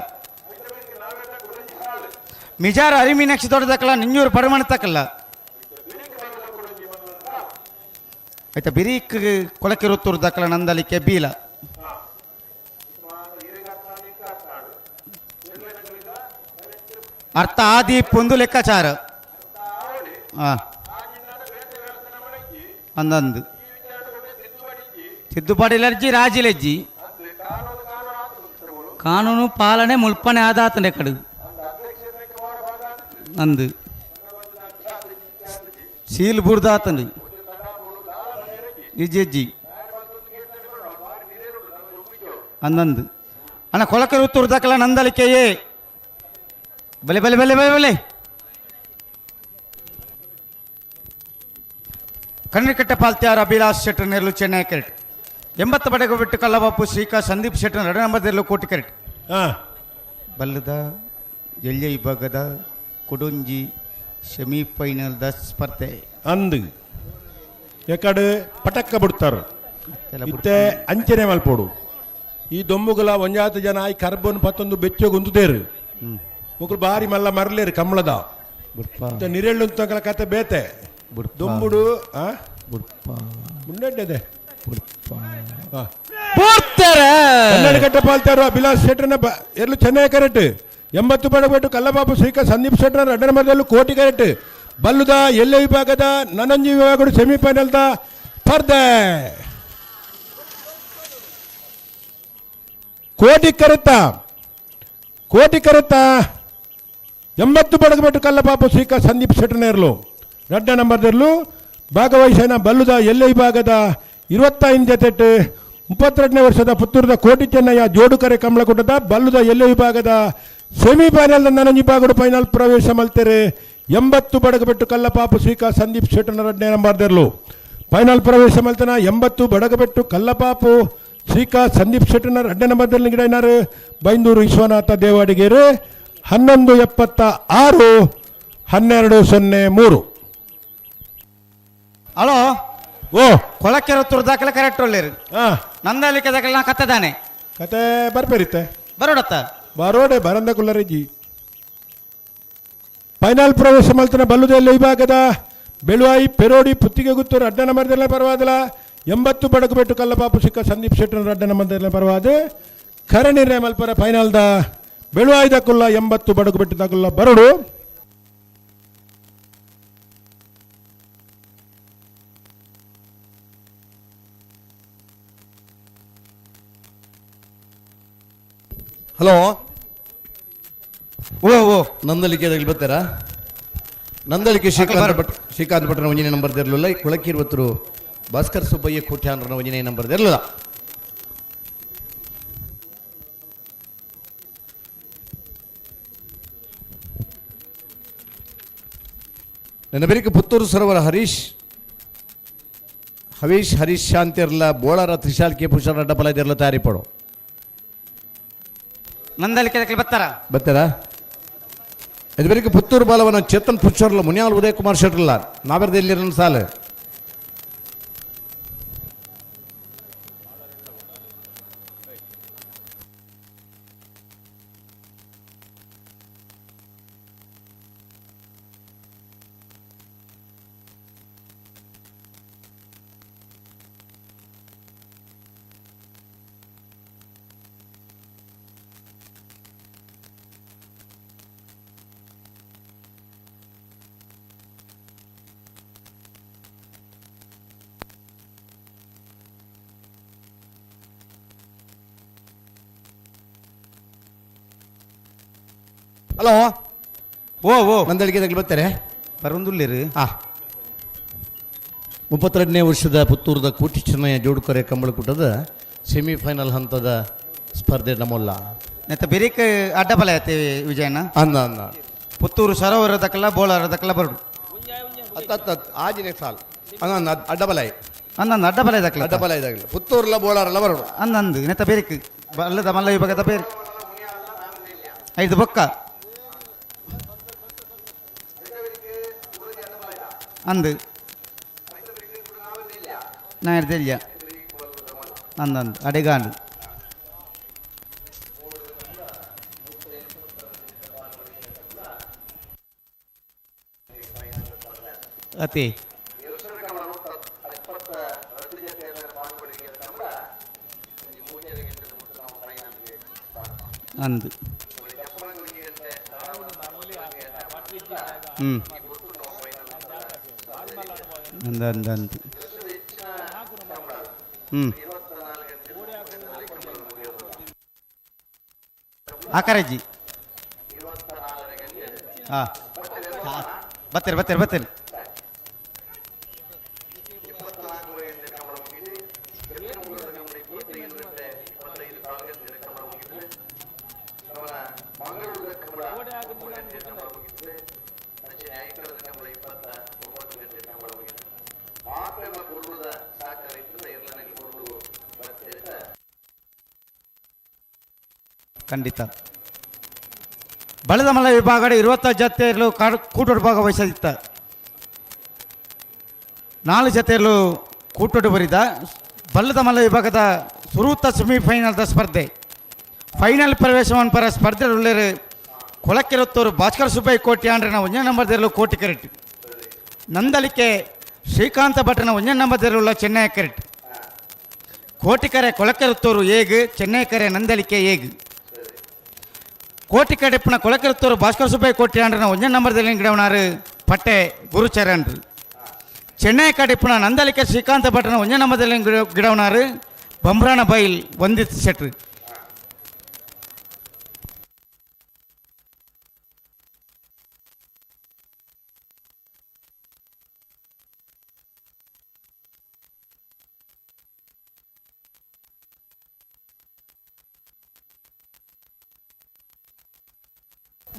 Speaker 2: ಮಿಜಾರ್ ಅರಿಮೀನಾಕ್ಷಿ ದೊಡ್ಡದಕ್ಕಲ್ಲ ನಿಂಜೂರು ಪರಮಣ ತಕ್ಕಲ್ಲ ಆಯ್ತಾ ಬಿರೀಕ್ ಕೊಳಕಿರುತ್ತೂರ್ದಕ್ಕಲ್ಲ ನಂದಲಿಕೆ ಬೀಲ ಅರ್ಥ ಆದಿ ಪೊಂದು ಲೆಕ್ಕಾಚಾರ ಅಂದಂದು ತಿದ್ದುಪಾಡಿಲರ್ಜಿ ರಾಜಿಲೆಜ್ಜಿ ಕಾನೂನು ಪಾಲನೆ ಮುಲ್ಪನೆ ಆದಾತಂಡೆ ಕಡು ಅಂದು ಸೀಲ್ ಬುರ್ದಾತಂಡು ಇಜ್ಜಿ ಅಂದಂದು ಅಣ್ಣ ಕೊಳಕರು ತುರ್ದಕ್ಕಲ್ಲ ನಂದಲಿಕೆಯೇ ಬಲೆ ಬಲೆ ಬಲೆ ಬಲೆ ಬಲೆ ಕಣ್ಣಿಕಟ್ಟೆ ಪಾಲ್ತ್ಯಾರ ಅಭಿಲಾಷ್ ಶೆಟ್ಟರ್ ನೆರಳು ಚೆನ್ನೈ ಕ್ಯಾರೆಟ್ 80 ಬಡಗು ಬಿಟ್ಟು ಕಲ್ಲಬಾಪು ಶ್ರೀಕಾಂತ್ ಸಂದೀಪ್ ಶೆಟ್ಟರ್ 2 ನಂಬರ್ದಲ್ಲೂ ಕೋಟಿ ಕ್ಯಾರೆಟ್ ಬಲ್ಲದ ಎಳ್ಳೆ ವಿಭಾಗದ ಕುಡುಂಜಿ ಸೆಮಿಫೈನಲ್ದ ಸ್ಪರ್ಧೆ
Speaker 1: ಅಂದು ಯಾಕಡೆ ಪಟಕ್ಕ ಬಿಡ್ತಾರೆ ಇತ್ತೆ ಅಂಚನೆ ಮಲ್ಪೋಡು ಈ ದೊಂಬುಗಳ ಒಂಜಾತು ಜನ ಆಯ್ ಕರ್ಬನ್ ಪತ್ತೊಂದು ಬೆಚ್ಚ ಗುಂತುದೇರು ಮುಗ್ಳು ಬಾರಿ ಮಲ್ಲ ಮರಲೇರು ಕಮ್ಮಳದ ನಿರೆಳ್ಳು ಅಂತಕಲ ಕತೆ ಬೇತೆ ದೊಂಬುಡು ಮುಂಡೆ ಕಟ್ಟೆ ಪಾಲ್ತಾರು ಅಭಿಲಾಷ್ ಶೆಟ್ಟರ್ನ ಎರಡು ಚೆನ್ನೈ ಕ್ಯಾರೆಟ್ 80 ಬಡಬಿಟ್ಟು ಕಲ್ಲಬಾಬು ಶ್ರೀಕಾಂತ್ ಸಂದೀಪ್ ಶೆಟ್ಟರ್ 2 ನಂಬರ್ದಲ್ಲೂ ಕೋಟಿ ಕ್ಯಾರೆಟ್ ಬಲ್ಲುದ ಎಲ್ಲೆ ವಿಭಾಗದ ನನಂಜಿ ವಿಭಾಗಗಳು ಸೆಮಿಫೈನಲ್ದ ಸ್ಪರ್ಧೆ ಕೋಟಿ ಕರುತ್ತಾ 80 ಬಡಗಬಿಟ್ಟು ಕಲ್ಲಬಾಬು ಶ್ರೀಕಾಂತ್ ಸಂದೀಪ್ ಶೆಟ್ಟರ್ನೇರ್ಲು 2 ನಂಬರ್ದಲ್ಲೂ ಭಾಗವಹಿಸನ ಬಲ್ಲುದ ಎಲ್ಲೆ ವಿಭಾಗದ 25 ಜತೆಟ್ 32ನೇ ವರ್ಷದ ಪುತ್ತೂರದ ಕೋಟಿ ಚೆನ್ನಯ್ಯ ಜೋಡುಕರೆ ಕಮಲಗುಡ್ಡದ ಬಲ್ಲುದ ಎಲ್ಲೆ ವಿಭಾಗದ ಸೆಮಿಫೈನಲ್ ನನಂಜಿ ವಿಭಾಗಗಳು ಫೈನಲ್ ಪ್ರವೇಶ ಮಲ್ತೆರೆ 80 ಬಡಗಬಿಟ್ಟು ಕಲ್ಲಪಾಪು ಶ್ರೀಕಾಂತ್ ಸಂದೀಪ್ ಶೆಟ್ಟರ್ನ 2ನೇ ನಂಬರ್ದಲ್ಲೂ ಫೈನಲ್ ಪ್ರವೇಶ ಮಲ್ತನ 80 ಬಡಗಬಿಟ್ಟು ಕಲ್ಲಪಾಪು ಶ್ರೀಕಾಂತ್ ಸಂದೀಪ್ ಶೆಟ್ಟರ್ನ 2ನೇ ನಂಬರ್ದಲ್ಲಿ ಗಿಡನಾರು ಬೈಂದೂರು ವಿಶ್ವನಾಥ ದೇವಾಡಿಗೇರು 11:76 12:03.
Speaker 2: ಹಲೋ
Speaker 1: ಓ
Speaker 2: ಕೊಳಕೆರೆ ತುರ್ದಾಕಲ ಕರೆಕ್ಟ್ ಒಳ್ಳೆರು ನಂದಲಿಕೆ ನಾ ಕತ್ತದಾನೆ
Speaker 1: ಕತೆ ಬರ್ಬೇರಿತ್ತೆ
Speaker 2: ಬರೋಡತ್ತ
Speaker 1: ಬರೋಡೆ ಬರಂದ ಕುಲ್ಲರಿಜ್ಜಿ ಫೈನಲ್ ಪ್ರವೇಶ ಮಲ್ತನ ಬಲ್ಲುದೆಲ್ಲ ವಿಭಾಗದ ಬೆಳುವಾಯಿ ಪೆರೋಡಿ ಪುತ್ತಿಗೆ ಗುತ್ತೂರು 2ನೇ ನಂಬರ್ದಲ್ಲೇ ಪರವಾದಲ್ಲ 80 ಬಡಗು ಕಲ್ಲಪಾಪು ಸಿಕ್ಕ ಸಂದೀಪ್ ಶೆಟ್ಟರ್ 2ನೇ ನಂಬರ್ದಲ್ಲೇ ಪರವಾದ ಕರಣಿರೇ ಮಲ್ಪರ ಫೈನಲ್ದ ಬೆಳುವಾಯ್ದ ಕುಲ್ಲ 80 ಬಡಗು ಬೆಟ್ಟದ ಕುಲ್ಲ ಬರೋಡು
Speaker 11: ಹಲೋ
Speaker 2: ಓ ಓ
Speaker 11: ನಂದಲಿಕೆ ಬರ್ತಾರಾ ನಂದಲಿಕೆ ಶ್ರೀಕಾಂತ್ ಭಟ್ರ ಒಂಜನೇ ನಂಬರ್ ಇರಲಿಲ್ಲ ಕುಳಕಿರುವತ್ತರು ಭಾಸ್ಕರ್ ಸುಬ್ಬಯ್ಯ ಕೋಟ್ಯಾನ್ರನ ಒಂಜನೇ ನಂಬರ್ ಇರಲಿಲ್ಲ ನನ್ನ ಬೇರೆ ಪುತ್ತೂರು ಸರೋವರ ಹರೀಶ್ ಶಾಂತಿರ್ಲ ಬೋಳಾರ ತ್ರಿಶಾಲ್ ಕೆ ಪುಷಾರ ಡಬಲ್ ಇದಿರಲ್ಲ ತಯಾರಿ ಪಡೋ
Speaker 2: ನಂದಲಿಕೆ
Speaker 11: ಬರ್ತಾರಾ ಇದು ಬೇರೆ ಪುತ್ತೂರು ಬಾಲವನ ಚೇತನ್ ಪುಚ್ಚರ್ಲ ಮುನಿಯಾಲ್ ಉದಯ್ ಕುಮಾರ್ ಶೆಟ್ರಲ್ಲ ನಾವೆರ್ದಲ್ಲಿ ಸಾಲು ಹಲೋ
Speaker 2: ಓ ಓ
Speaker 11: ನಂದಳಿಕೆ ಬರ್ತಾರೆ
Speaker 2: ಬರೋದಿಲ್ಲ
Speaker 9: 32ನೇ ವರ್ಷದ ಪುತ್ತೂರದ ಕೂಟಿ ಚೆನ್ನಯ್ಯ ಜೋಡುಕರೆ ಕಂಬಳಕೂಟದ ಸೆಮಿಫೈನಲ್ ಹಂತದ ಸ್ಪರ್ಧೆ ನಮ್ಮಲ್ಲ
Speaker 2: ನೆತ್ತ ಬೆರಿಕ್ ಅಡ್ಡಬಲ ಐತಿ ವಿಜಯನ
Speaker 9: ಅಂದ ಅಂದ
Speaker 2: ಪುತ್ತೂರು ಸರೋವರದಕ್ಕಲ್ಲ ಬೋಳಾರದಕ್ಕಲ್ಲ ಬರುಡು
Speaker 9: ಆಜಿನ ಸಾಲ್ ಅಂದ ಅಡ್ಡಬಲ
Speaker 2: ಅಂದಂದು ಅಡ್ಡಬಲ ಇದಕ್ಕಲ್ಲ
Speaker 9: ಅಡ್ಡಬಲ ಇದಾಗಲಿ ಪುತ್ತೂರ್ಲ ಬೋಳಾರಲ್ಲ ಬರೋಡು
Speaker 2: ಅಂದಂದು ನೆತ್ತ ಬೆರಿಕ್ ಬಲ್ಲದ ಮಲ್ಲ ವಿಭಾಗದ ಬೇರೆ 5 ಬೊಕ್ಕ ಅಂದು ನಾ ಹಿಡ್ದಿಲ್ಲ ಅಂದಂದು ಅಡೆಗಾಂಡು ಅತಿ ಅಂದು ಅಂದಂದು ಆಕಾರಜ್ಜಿ ಹಾಂ ಬತ್ತೇರಿ ಖಂಡಿತ ಬಲದ ಮಲ್ಲ ವಿಭಾಗದ 20 ಜತೆಯಲ್ಲೂ ಕೂಟೋಡು ಭಾಗವಹಿಸಿದ್ದ 4 ಜತೆಯಲ್ಲೂ ಕೂಟೋಡು ಬರಿದ ಬಲ್ಲದ ಮಲ್ಲ ವಿಭಾಗದ ಸುರೂತ ಸೆಮಿಫೈನಲ್ದ ಸ್ಪರ್ಧೆ ಫೈನಲ್ ಪ್ರವೇಶವನ್ನು ಪರ ಸ್ಪರ್ಧೆ ಉಳ್ಳೇರು ಕೊಳಕೆರತ್ತೂರು ಭಾಸ್ಕರ್ ಸುಬ್ಬಯ್ಯ ಕೋಟಿ ಆಂಡ್ರನ 1 ನಂಬರ್ದಲ್ಲೂ ಕೋಟಿ ಕೆರೆಟ್ ನಂದಲಿಕೆ ಶ್ರೀಕಾಂತ ಭಟ್ರನ 1 ನಂಬರ್ದಲ್ಲಿರುವ ಚೆನ್ನೈ ಕೆರೆಟ್ ಕೋಟಿಕರೆ ಕೊಳಕೆರತ್ತೂರು ಏಗ್ ಚೆನ್ನೈ ಕೆರೆ ನಂದಲಿಕೆ ಏಗ್ ಕೋಟಿಕಡೆಪ್ಪನ ಕೊಳಕೆರತ್ತೂರು ಭಾಸ್ಕರ್ ಸುಬ್ಬಯ್ಯ ಕೋಟಿ ಆಂಡ್ರನ 1 ನಂಬರ್ದಲ್ಲಿ ಗಿಡವನಾರು ಪಟ್ಟೆ ಗುರುಚರಣ್ರು ಚೆನ್ನೈ ಕಡೆಪ್ಪನ ನಂದಲಿಕೆ ಶ್ರೀಕಾಂತ ಭಟ್ರನ 1 ನಂಬರ್ದಲ್ಲಿ ಗಿಡವನಾರು ಬಂಬ್ರಾಣ ಬೈಲ್ ವಂದಿತ್ ಶೆಟ್ರು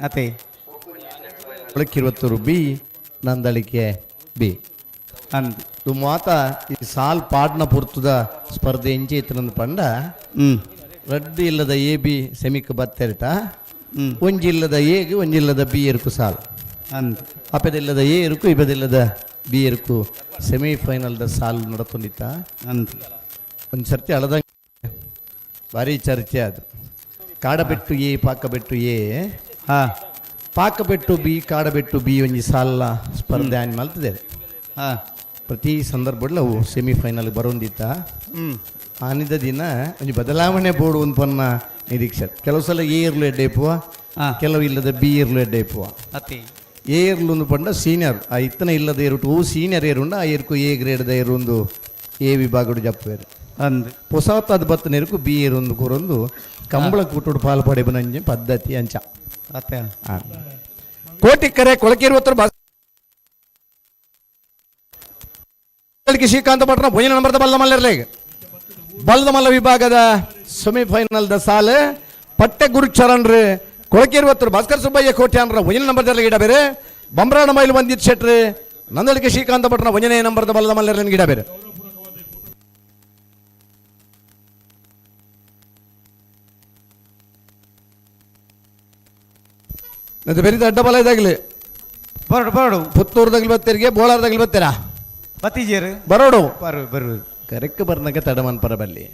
Speaker 2: ಅತೆ
Speaker 9: ಕೊಳಕಿರುವತ್ತೂರು ಬಿ ನಂದಳಿಕೆ ಬಿ ಅಂದು ಮಾತ ಈ ಸಾಲ್ ಪಾಡ್ನ ಪುರ್ತದ ಸ್ಪರ್ಧೆ ಎಂಚೆ ಇತ್ತನಂದು ಪಂಡ ರಡ್ಡು ಇಲ್ಲದ ಎ ಬಿ ಸೆಮಿಕ್ ಬತ್ತೆರಟ ಒಂಜಿಲ್ಲದ ಎಗೆ ಒಂಜಿಲ್ಲದ ಬಿ ಎರುಕು ಸಾಲ್ ಅಂದು ಅಪದಿಲ್ಲದ ಎ ಇರುಕು ಇಪದಿಲ್ಲದ ಬಿ ಎರುಕು ಸೆಮಿಫೈನಲ್ದ ಸಾಲ್ ನಡತೊಂದಿತ್ತ ಅಂದು ಒಂದು ಸರ್ತಿ ಅಳದ ಭಾರಿ ಚರ್ಚೆ ಅದು ಕಾಡಬೆಟ್ಟು ಎ ಪಾಕಬೆಟ್ಟು ಎ ಪಾಕಬೆಟ್ಟು ಬಿ ಕಾಡಬೆಟ್ಟು ಬಿ ಒಂಜಿ ಸಾಲ ಸ್ಪರ್ಧೆ ಆನ್ ಮಲ್ತದೆ ಪ್ರತಿ ಸಂದರ್ಭದಲ್ಲಿ ಅವು ಸೆಮಿಫೈನಲ್ ಬರೋಂದಿತ್ತ ಆನಿದ ದಿನ ಒಂಜಿ ಬದಲಾವಣೆ ಬೋರ್ಡು ಒಂದು ಪನ್ನ ನಿರೀಕ್ಷೆ ಕೆಲವು ಸಲ ಎ ಇರ್ಲು ಎಡ್ಡೆ ಇಪ್ಪುವ ಕೆಲವು ಇಲ್ಲದ ಬಿ ಇರ್ಲು ಎಡ್ಡೆ ಇಪ್ಪುವ ಎ ಇರ್ಲು ಒಂದು ಪಂಡ ಸೀನಿಯರ್ ಆ ಇತ್ತನ ಇಲ್ಲದ ಇರುಟು ಓ ಸೀನಿಯರ್ ಏರುಂಡ ಆ ಇರ್ಕು ಎ ಗ್ರೇಡ್ದ ಇರುಂದು ಎ ವಿಭಾಗಡು ಜಪ್ಪೇರು ಅಂದು ಹೊಸತ ಅದು ಬತ್ತನ ಇರುಕು ಬಿ ಇರುಂದು ಕೂರೊಂದು ಕಂಬಳ ಕೂಟೋಡು ಪಾಲು ಪಡೆ ಬಂಜೆ ಪದ್ಧತಿ ಅಂಚ ಕೋಟಿಕರೆ ಕೊಳಕಿರುವತ್ತರು ಶ್ರೀಕಾಂತ ಭಟ್ರನ 1 ನಂಬರ್ದ ಬಲ್ಲದ ಮಲ್ಲ ಬಲ್ಲದ ಮಲ್ಲ ವಿಭಾಗದ ಸೆಮಿಫೈನಲ್ದ ಸಾಲು ಪಟ್ಟೆ ಗುರುಚರಣ್ರು ಕೊಳಕಿರುವತ್ತರು ಭಾಸ್ಕರ್ ಸುಬ್ಬಯ್ಯ ಕೋಟಿ ಅನ್ರ 1 ನಂಬರ್ದಲ್ಲಿ ಗಿಡ ಬೇರೆ ಬಂಬ್ರಾಣ ಮೈಲು ವಂದಿತ್ ಶೆಟ್ರು ನಂದಳಿಕೆ ಶ್ರೀಕಾಂತ ಭಟ್ರನ 1ನೇ ನಂಬರ್ದ ಬಲ್ಲದ ಮಲ್ಲ ಗಿಡ ಬೇರೆ ಬೆರಿದ ಅಡ್ಡಬಲ ಇದಾಗಲಿ
Speaker 2: ಬರೋಡು
Speaker 9: ಪುತ್ತೂರ್ದಾಗಲಿ ಬತ್ತೀರಿಗೆ ಬೋಳಾರ್ದಾಗಲಿ ಬತ್ತೀರಾ
Speaker 2: ಬತ್ತೀಜೇರು
Speaker 9: ಬರೋಡು
Speaker 2: ಬರು
Speaker 9: ಕರೆಕ್ಟ್ ಬರ್ನಾಗ ತಡಮನ್ ಪರಬಲ್ಲಿ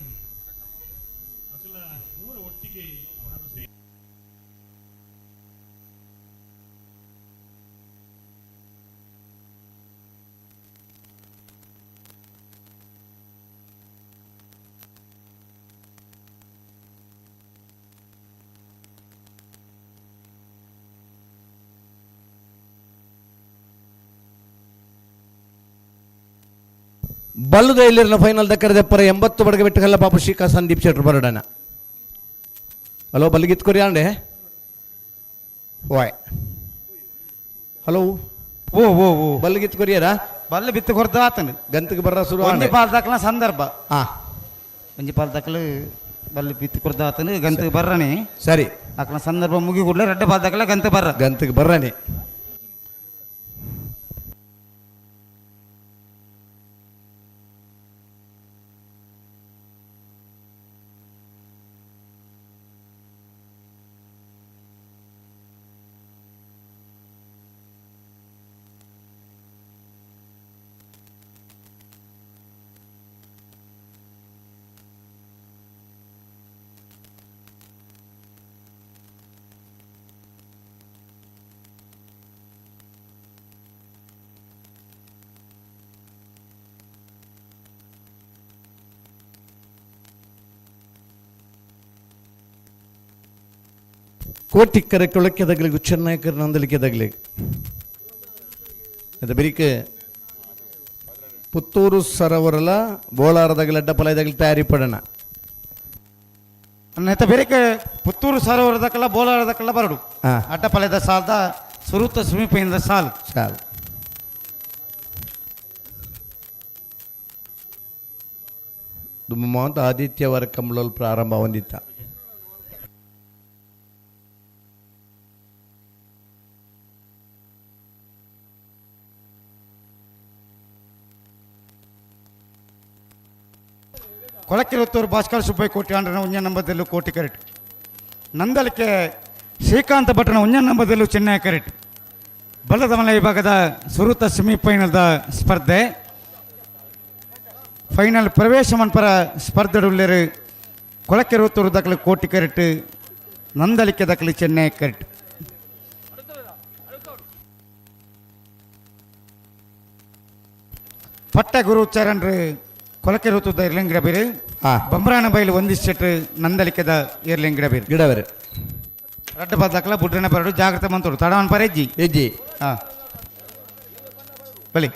Speaker 9: ಬಲ್ಲುದ ಇಲ್ಲಿನ ಫೈನಲ್ ದಕ್ಕರದೆಪ್ಪರ 80 ಬಡಗ ಬಿಟ್ಟು ಕಲ್ಲ ಪಾಪ ಶ್ರೀಕಾ ಸಂದೀಪ್ ಶೆಟ್ರು ಬರೋಡನ ಹಲೋ ಬಲ್ಲಿಗಿತ್ ಕೊರಿ ಅಂಡೆ ವಾಯ್ ಹಲೋ
Speaker 2: ಓ ಓ ಓ
Speaker 9: ಬಲ್ಲಿಗಿತ್ ಕೊರಿಯರಾ
Speaker 2: ಬಲ್ಲೆ ಬಿತ್ತು ಕೊಡ್ತಾ ಆತನು
Speaker 9: ಗಂತಕ್ಕೆ ಬರ್ರ ಶುರು
Speaker 2: ಒಂಜಿ ಪಾಲ್ ದಕ್ಕಲ ಸಂದರ್ಭ
Speaker 9: ಹಾ
Speaker 2: ಒಂಜಿ ಪಾಲ್ ದಕ್ಕಲು ಬಲ್ಲೆ ಬಿತ್ತು ಕೊಡ್ತಾ ಆತನು ಗಂತಕ್ಕೆ ಬರ್ರನೆ
Speaker 9: ಸರಿ
Speaker 2: ಅಕ್ಲ ಸಂದರ್ಭ ಮುಗಿ ಕೂಡಲೇ ರೆಡ್ಡ ಪಾಲ್ ದಕ್ಕಲ
Speaker 9: ಗಂತಕ್ಕೆ ಬರ್ರನೆ ಕೋಟಿಕ್ಕರೆ ಕೊಳಕ್ಕೆ ತಗಲಿಗೆ ಚೆನ್ನೈಕರ್ ನಂದಲಿಕ್ಕೆ ತಗಲಿಗೆ ಅದು ಬರೀಕೆ ಪುತ್ತೂರು ಸರವರಲ ಬೋಳಾರದಾಗಲಿ ಅಡ್ಡಪಲಾಯದಾಗಲಿ ತಯಾರಿ ಪಡೋಣ
Speaker 2: ನೆತ್ತ ಬೇರೆಕೆ ಪುತ್ತೂರು ಸರೋವರದಕ್ಕೆಲ್ಲ ಬೋಲಾರದಕ್ಕೆಲ್ಲ ಬರಡು ಅಡ್ಡಪಲ್ಯದ ಸಾಲದ ಸುರುತ ಸಮೀಪದಿಂದ ಸಾಲು
Speaker 9: ಸಾಲು ದುಮ್ಮಂತ ಆದಿತ್ಯವಾರ ಕಂಬಳಲ್ಲಿ ಪ್ರಾರಂಭ ಹೊಂದಿತ್ತ
Speaker 2: ಕೊಳಕಿರುತ್ತೂರು ಭಾಸ್ಕರ ಸುಬ್ಬಯ್ಯ ಕೋಟಿ ಆಂಡ್ರನ ಉಂಜ ನಂಬದಲ್ಲೂ ಕೋಟಿ ಕರೆಟ್ ನಂದಲಿಕೆ ಶ್ರೀಕಾಂತ ಭಟ್ರನ ಉಂಜ ನಂಬದಲ್ಲೂ ಚೆನ್ನೈ ಕರೆಟ್ ಬಲ್ಲದ ಮಲೆ ವಿಭಾಗದ ಸುರುತ ಸೆಮಿಫೈನಲ್ದ ಸ್ಪರ್ಧೆ ಫೈನಲ್ ಪ್ರವೇಶ ಮನ್ಪರ ಸ್ಪರ್ಧೆಡುಲ್ಲೇರು ಕೊಳಕಿರುತ್ತೂರು ದಕ್ಕಲು ಕೋಟಿ ಕರೆಟ್ ನಂದಲಿಕೆ ದಕ್ಕಲು ಚೆನ್ನೈ ಕರೆಟ್ ಪಟ್ಟ ಗುರು ಚರಣ್ರು ಕೊಲಕೆರುತ್ತದ ಇರ್ಲಿಂಗ್ ಗಿಡಬೇರು ಬಂಬ್ರಾಣ ಬೈಲು ಒಂದಿಷ್ಟು ನಂದಲಿಕೆದ ಇರ್ಲಿಂಗ್ ಗಿಡಬೇರು
Speaker 9: ಗಿಡಬೇರು
Speaker 2: ರಡ್ಡ ಬದಕಲ ಬುಡ್ರನ ಬರಡು ಜಾಗ್ರತೆ ಮಂತೋಡು ತಡವನ್ ಪರ ಹೆಜ್ಜಿ
Speaker 9: ಹೆಜ್ಜಿ
Speaker 2: ಹಾಂ ಬಲಿ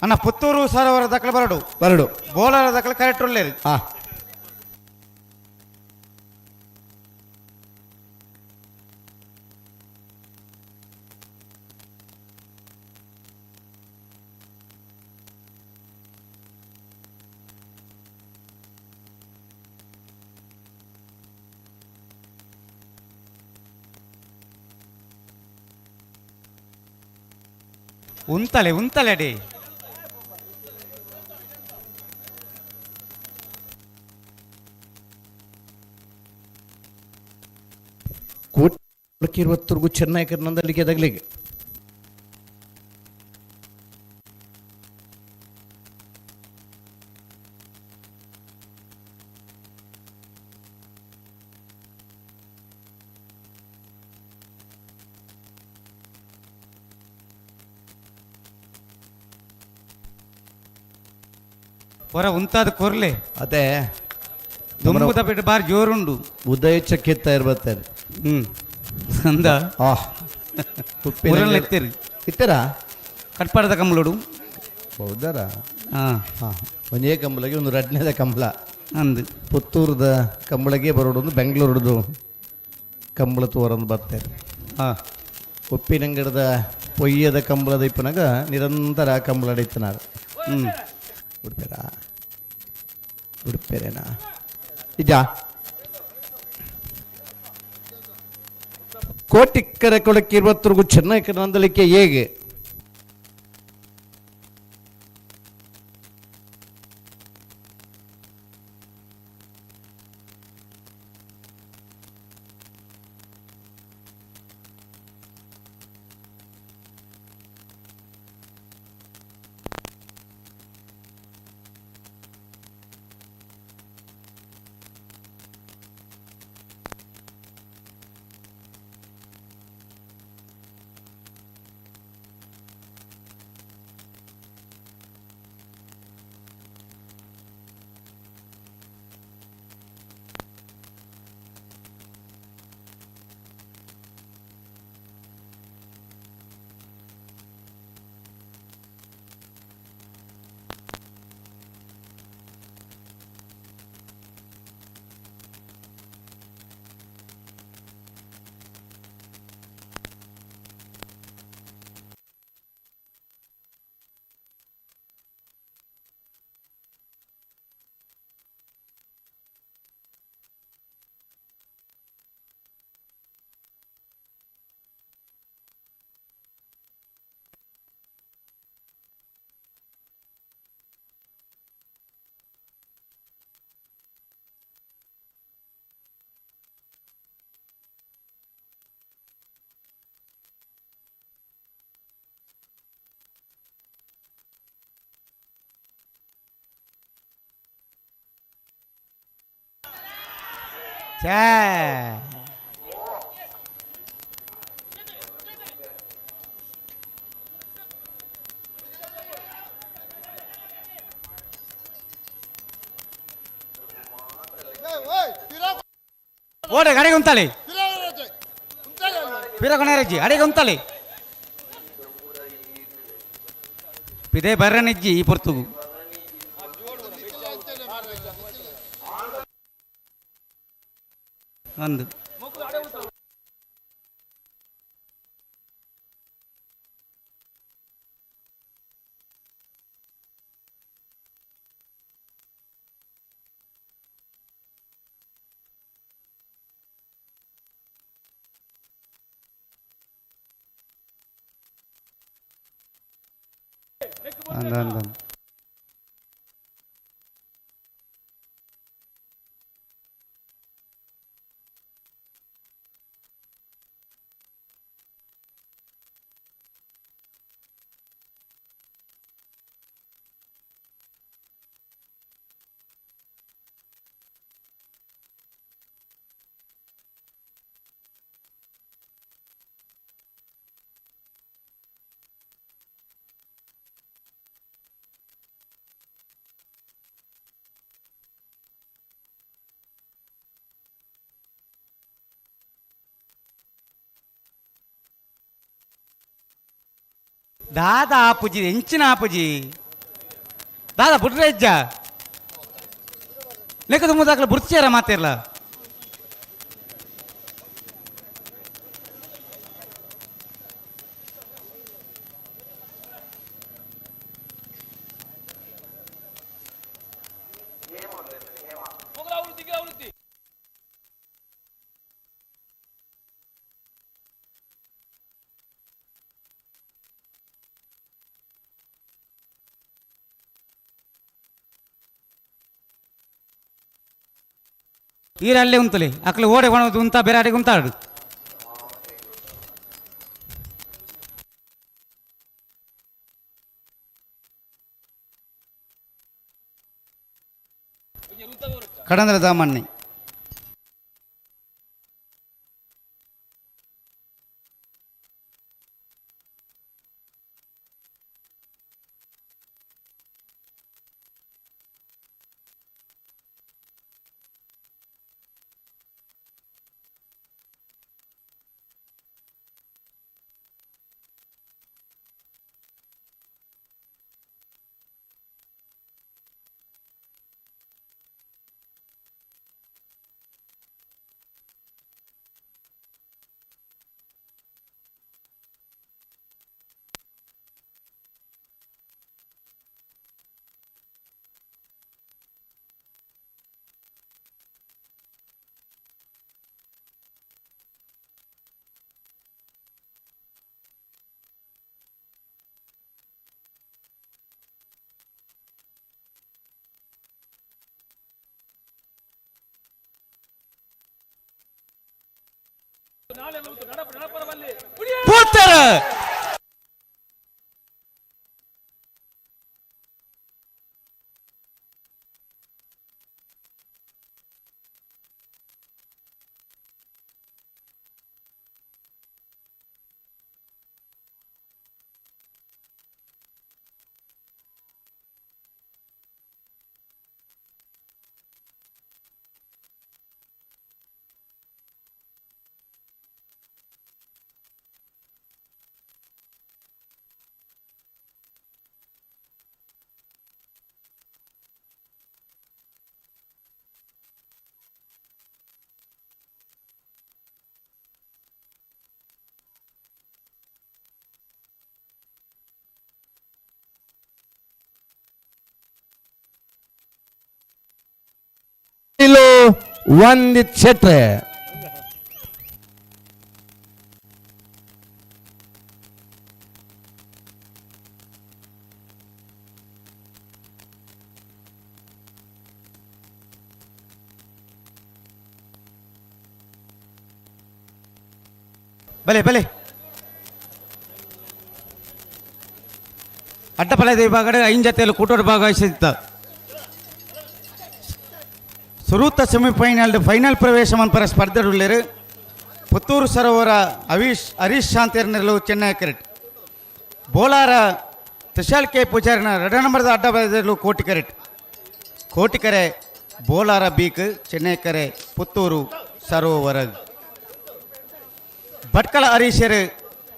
Speaker 2: ಅಣ್ಣ ಪುತ್ತೂರು ಸರೋವರ ದಕ್ಕಲ ಬರಡು ಬೋಲಾರ ದಕ್ಕಲ ಕರೆಕ್ಟ್ ಉಳ್ಳೇರಿ ಉಂತಲೆ ಅಡಿ
Speaker 9: ಕೊಳಕ್ಕೆ 20 ಚೆನ್ನೈ ನಂದಲಿಕೆ ತಗಲಿಗೆ
Speaker 2: ಹೊರ ಉಂತಾದ ಕೊರ್ಲೆ
Speaker 9: ಅದೇ
Speaker 2: ದುಂಬುದ ಬಿಟ್ಟು ಬಾರಿ ಜೋರುಂಡು
Speaker 9: ಉದಯ ಚಕ್ಕೆತ್ತ ಇರ್ಬತ್ತಾರೆ
Speaker 2: ಅಂದ
Speaker 9: ಉಪ್ಪಿನ
Speaker 2: ಎತ್ತೀರಿ
Speaker 9: ಇತ್ತರಾ
Speaker 2: ಕಟ್ಪಾಡದ ಕಂಬಳೋಡು
Speaker 9: ಹೌದಾರ
Speaker 2: ಹಾಂ
Speaker 9: ಹಾಂ ಒಂದೇ ಕಂಬಳಗೆ ಒಂದು ರಡ್ನೇದ ಕಂಬಳ
Speaker 2: ಅಂದು
Speaker 9: ಪುತ್ತೂರದ ಕಂಬಳಗೆ ಬರೋಡು ಒಂದು ಬೆಂಗಳೂರದು ಕಂಬಳ ತೋರಂದು ಬರ್ತಾರೆ
Speaker 2: ಹಾಂ
Speaker 9: ಉಪ್ಪಿನಂಗಡದ ಪೊಯ್ಯದ ಕಂಬಳದ ಇಪ್ಪನಾಗ ನಿರಂತರ ಕಂಬಳ ಅಡಿತನಾರು ಉಡುಪೇರಾ ಉಡುಪೇರೇನಾ ನಿಜ ಕೋಟಿಕ್ಕರೆ ಕೊಳಕ್ಕೆ 20 ಚೆನ್ನೈ ನಂದಲಿಕೆ ಹೇಗೆ
Speaker 2: ಛೇ ಓಡೆ ಅಡಿಗೆ ಉಂತಾಳೆ ಪಿರಕೊಣರಜ್ಜಿ ಅಡಿಗೆ ಉಂತಾಳೆ ಪಿದೆ ಬರ್ರನಿಜ್ಜಿ ಈ ಪೊರ್ತುಗು ಅಂದು ಅಂದ ದಾದ ಆಪುಜಿ ಹೆಂಚಿನ ಆಪುಜಿ ದಾದ ಬುಡ್ರೆಜ್ಜ ಲೆಕ್ಕದ ಮುದಾಕ್ಲ ಬುರ್ಚಾರ ಮಾತಿರ್ಲ ಈರಲ್ಲೇ ಉಂತಲೆ ಅಕ್ಲೆ ಓಡೆ ಒಣದು ಉಂತ ಬೇರೆ ಅಡಿಗೆ ಉಂತಾಡು கடந்தல தாமண்ணை ಪೂರ್ತರ
Speaker 15: ವಂದಿತ್ ಶೆಟ್ರೆ.
Speaker 2: ಬಲೆ ಬಲೆ ಅಡ್ಡಪಲದ ವಿಭಾಗದ ಐಂಜತೆಯಲ್ಲಿ ಕೂಟೋಡು ಭಾಗವಹಿಸಿದ್ದ ಸುರೂತ ಸೆಮಿಫೈನಲ್ ಫೈನಲ್ ಪ್ರವೇಶ ಮನ್ಪರ ಸ್ಪರ್ಧೆಯುಳ್ಳರು ಪುತ್ತೂರು ಸರೋವರ ಹರೀಶ್ ಶಾಂತಿಯರ್ನಲ್ಲೂ ಚೆನ್ನೈ ಕೆರೆಟ್ ಬೋಲಾರ ತುಷಾಲ್ ಕೆ ಪೂಜಾರಿನ 2 ನಂಬರ್ದ ಅಡ್ಡಪಲದಲ್ಲೂ ಕೋಟಿಕೆರೆ ಬೋಲಾರ ಬೀಕ್ ಚೆನ್ನೈ ಕೆರೆ ಪುತ್ತೂರು ಸರೋವರ ಭಟ್ಕಳ ಹರೀಶರು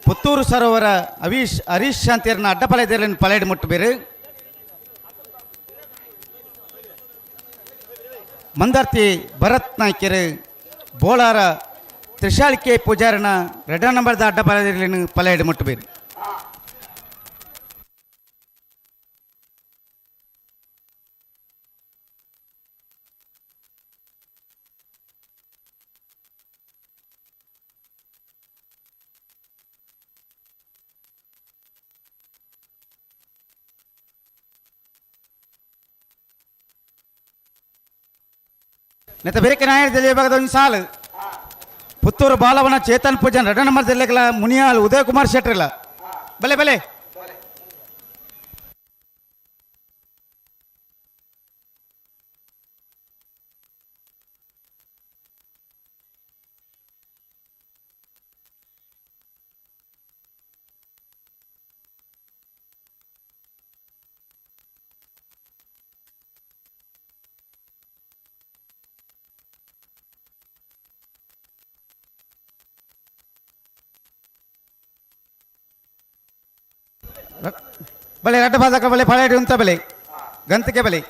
Speaker 2: ಪುತ್ತೂರು ಸರೋವರ ಹರೀಶ್ ಶಾಂತಿಯರ್ನ ಅಡ್ಡಪಲದಲ್ಲಿ ಪಲೈಡ್ ಮುಟ್ಟಬೇರು ಮಂದಾರ್ತಿ ಭರತ್ ನಾಯ್ಕರು ಬೋಳಾರ ತ್ರಿಶಾಲ್ ಕೆ ಪೂಜಾರನ 2 ನಂಬರ್ದ ಅಡ್ಡಪಲದಲ್ಲಿ ಪಲೈಡ್ ಮುಟ್ಟಬೇರು ನೆತ್ತ ಬೇರೆ ನಾಯಕದಲ್ಲಿ ವಿಭಾಗದ ಒಂದು ಸಾಲು ಪುತ್ತೂರು ಬಾಲವನ ಚೇತನ್ ಪೂಜನ್ 2 ನಂಬರ್ದಲ್ಲಿಗಳ ಮುನಿಯಾಲ್ ಉದಯ್ ಕುಮಾರ್ ಶೆಟ್ರಿಲ್ಲ ಬಲೆ ಬಲೆ ಬಲೆ ರಡ್ಡ ಬಾದಕ ಬಲೆ ಪಳೇಡಿ ಉಂತ ಬಲೆ ಗಂತಿಕೆ ಬಲೆ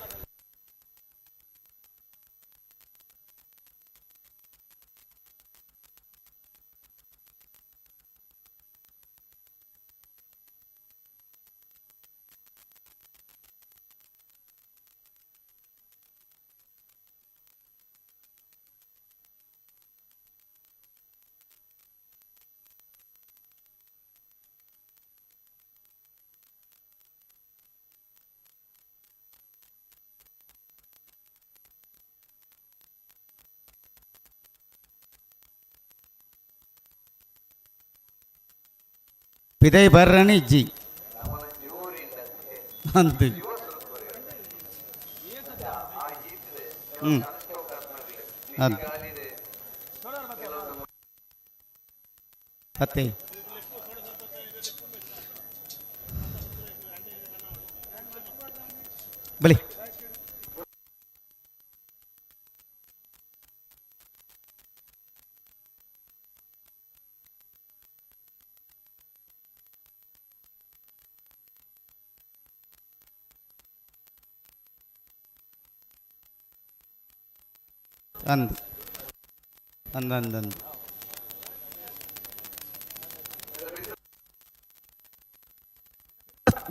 Speaker 2: ಪಿದೈ ಬರ್ರಣಿ ಇಜ್ಜಿ ಅಂದು ಹ್ಞೂ ಅದು ಮತ್ತೆ ಬಲಿ ಅಂದು ಅಂದಂದಂದು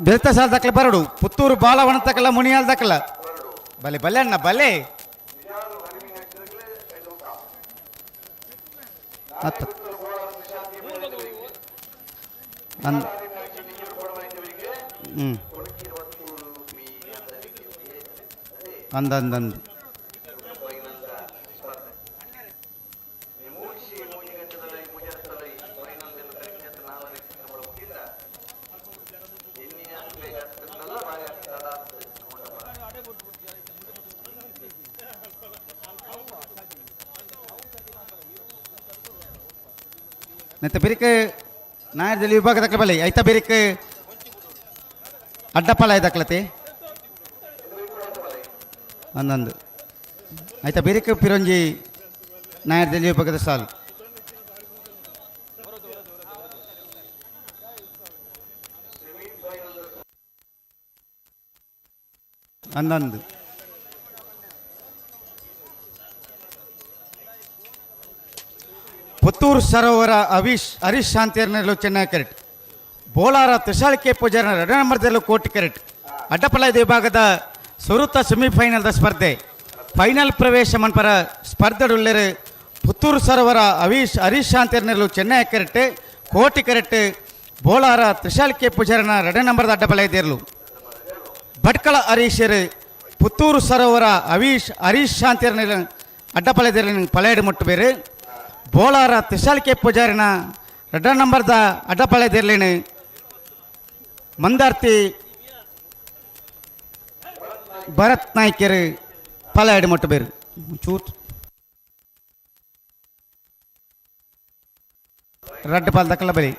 Speaker 2: ಬೆಳ್ತ ಸಾಲ ದಕ್ಕಲ ಬರಡು ಪುತ್ತೂರು ಬಾಲವನ ತಕ್ಕಲ ಮುನಿಯಾಲ್ ದಕ್ಕಲ ಬಲೆ ಬಲೆ ಅಣ್ಣ ಬಲೆ ಹತ್ತು ಅಂದ್ ಹ್ಞೂ ಅಂದಂದಂದು ನೆತ್ತ ಬಿರಿಕ್ ನಾಯರ್ದಲ್ಲಿ ವಿಭಾಗ ದಕ್ಕಲ ಬಲೆ ಐತ ಬಿರಿಕ್ ಅಡ್ಡಪಾಲ ದಕ್ಕಲತೆ ಅಂದಂದು ಐತ ಬಿರಿಕ್ ಪಿರಂಜಿ ನಾಯರ್ದಲ್ಲಿ ವಿಭಾಗದ ಸಾಲು ಅಂದಂದು ಪುತ್ತೂರು ಸರೋವರ ಹರೀಶ್ ಶಾಂತಿಯರ್ನಲ್ಲೂ ಚೆನ್ನೈ ಕೆರೆಟ್ ಬೋಲಾರ ತುಷಾಳಿಕೆ ಪೂಜಾರ 2 ನಂಬರ್ದಲ್ಲೂ ಕೋಟಿ ಕೆರೆಟ್ ಅಡ್ಡಪಲಾಯದ ವಿಭಾಗದ ಸುರುತ ಸೆಮಿಫೈನಲ್ದ ಸ್ಪರ್ಧೆ ಫೈನಲ್ ಪ್ರವೇಶ ಮನ್ಪರ ಸ್ಪರ್ಧೆಡುಳ್ಳರು ಪುತ್ತೂರು ಸರೋವರ ಹರೀಶ್ ಶಾಂತಿಯರ್ನಲ್ಲೂ ಚೆನ್ನೈ ಕೆರೆಟ್ ಕೋಟಿ ಕೆರೆಟ್ ಬೋಲಾರ ತುಷಾಳಿಕೆ ಪೂಜಾರನ 2 ನಂಬರ್ದ ಅಡ್ಡಪಲಾಯದಿರಲು ಭಟ್ಕಳ ಹರೀಶರು ಪುತ್ತೂರು ಸರೋವರ ಹರೀಶ್ ಶಾಂತಿಯರ್ನ ಅಡ್ಡಪಲಾಯದಿರಲು ಪಳೆಯಡು ಮುಟ್ಟು ಬೇರೆ ಬೋಲಾರ ತಿಶಾಲಿಕೆ ಪೂಜಾರಿನ 2 ನಂಬರ್ದ ಅಡ್ಡಪಾಳ್ಯದಿರ್ಲೇನು ಮಂದಾರ್ತಿ ಭರತ್ ನಾಯ್ಕರು ಪಳೆಯಡು ಮುಟ್ಟು ಬೇರು ಚೂತ್ ರಡ್ಡು ಪಾಲ್ ದಕ್ಕಲ ಬಲಿ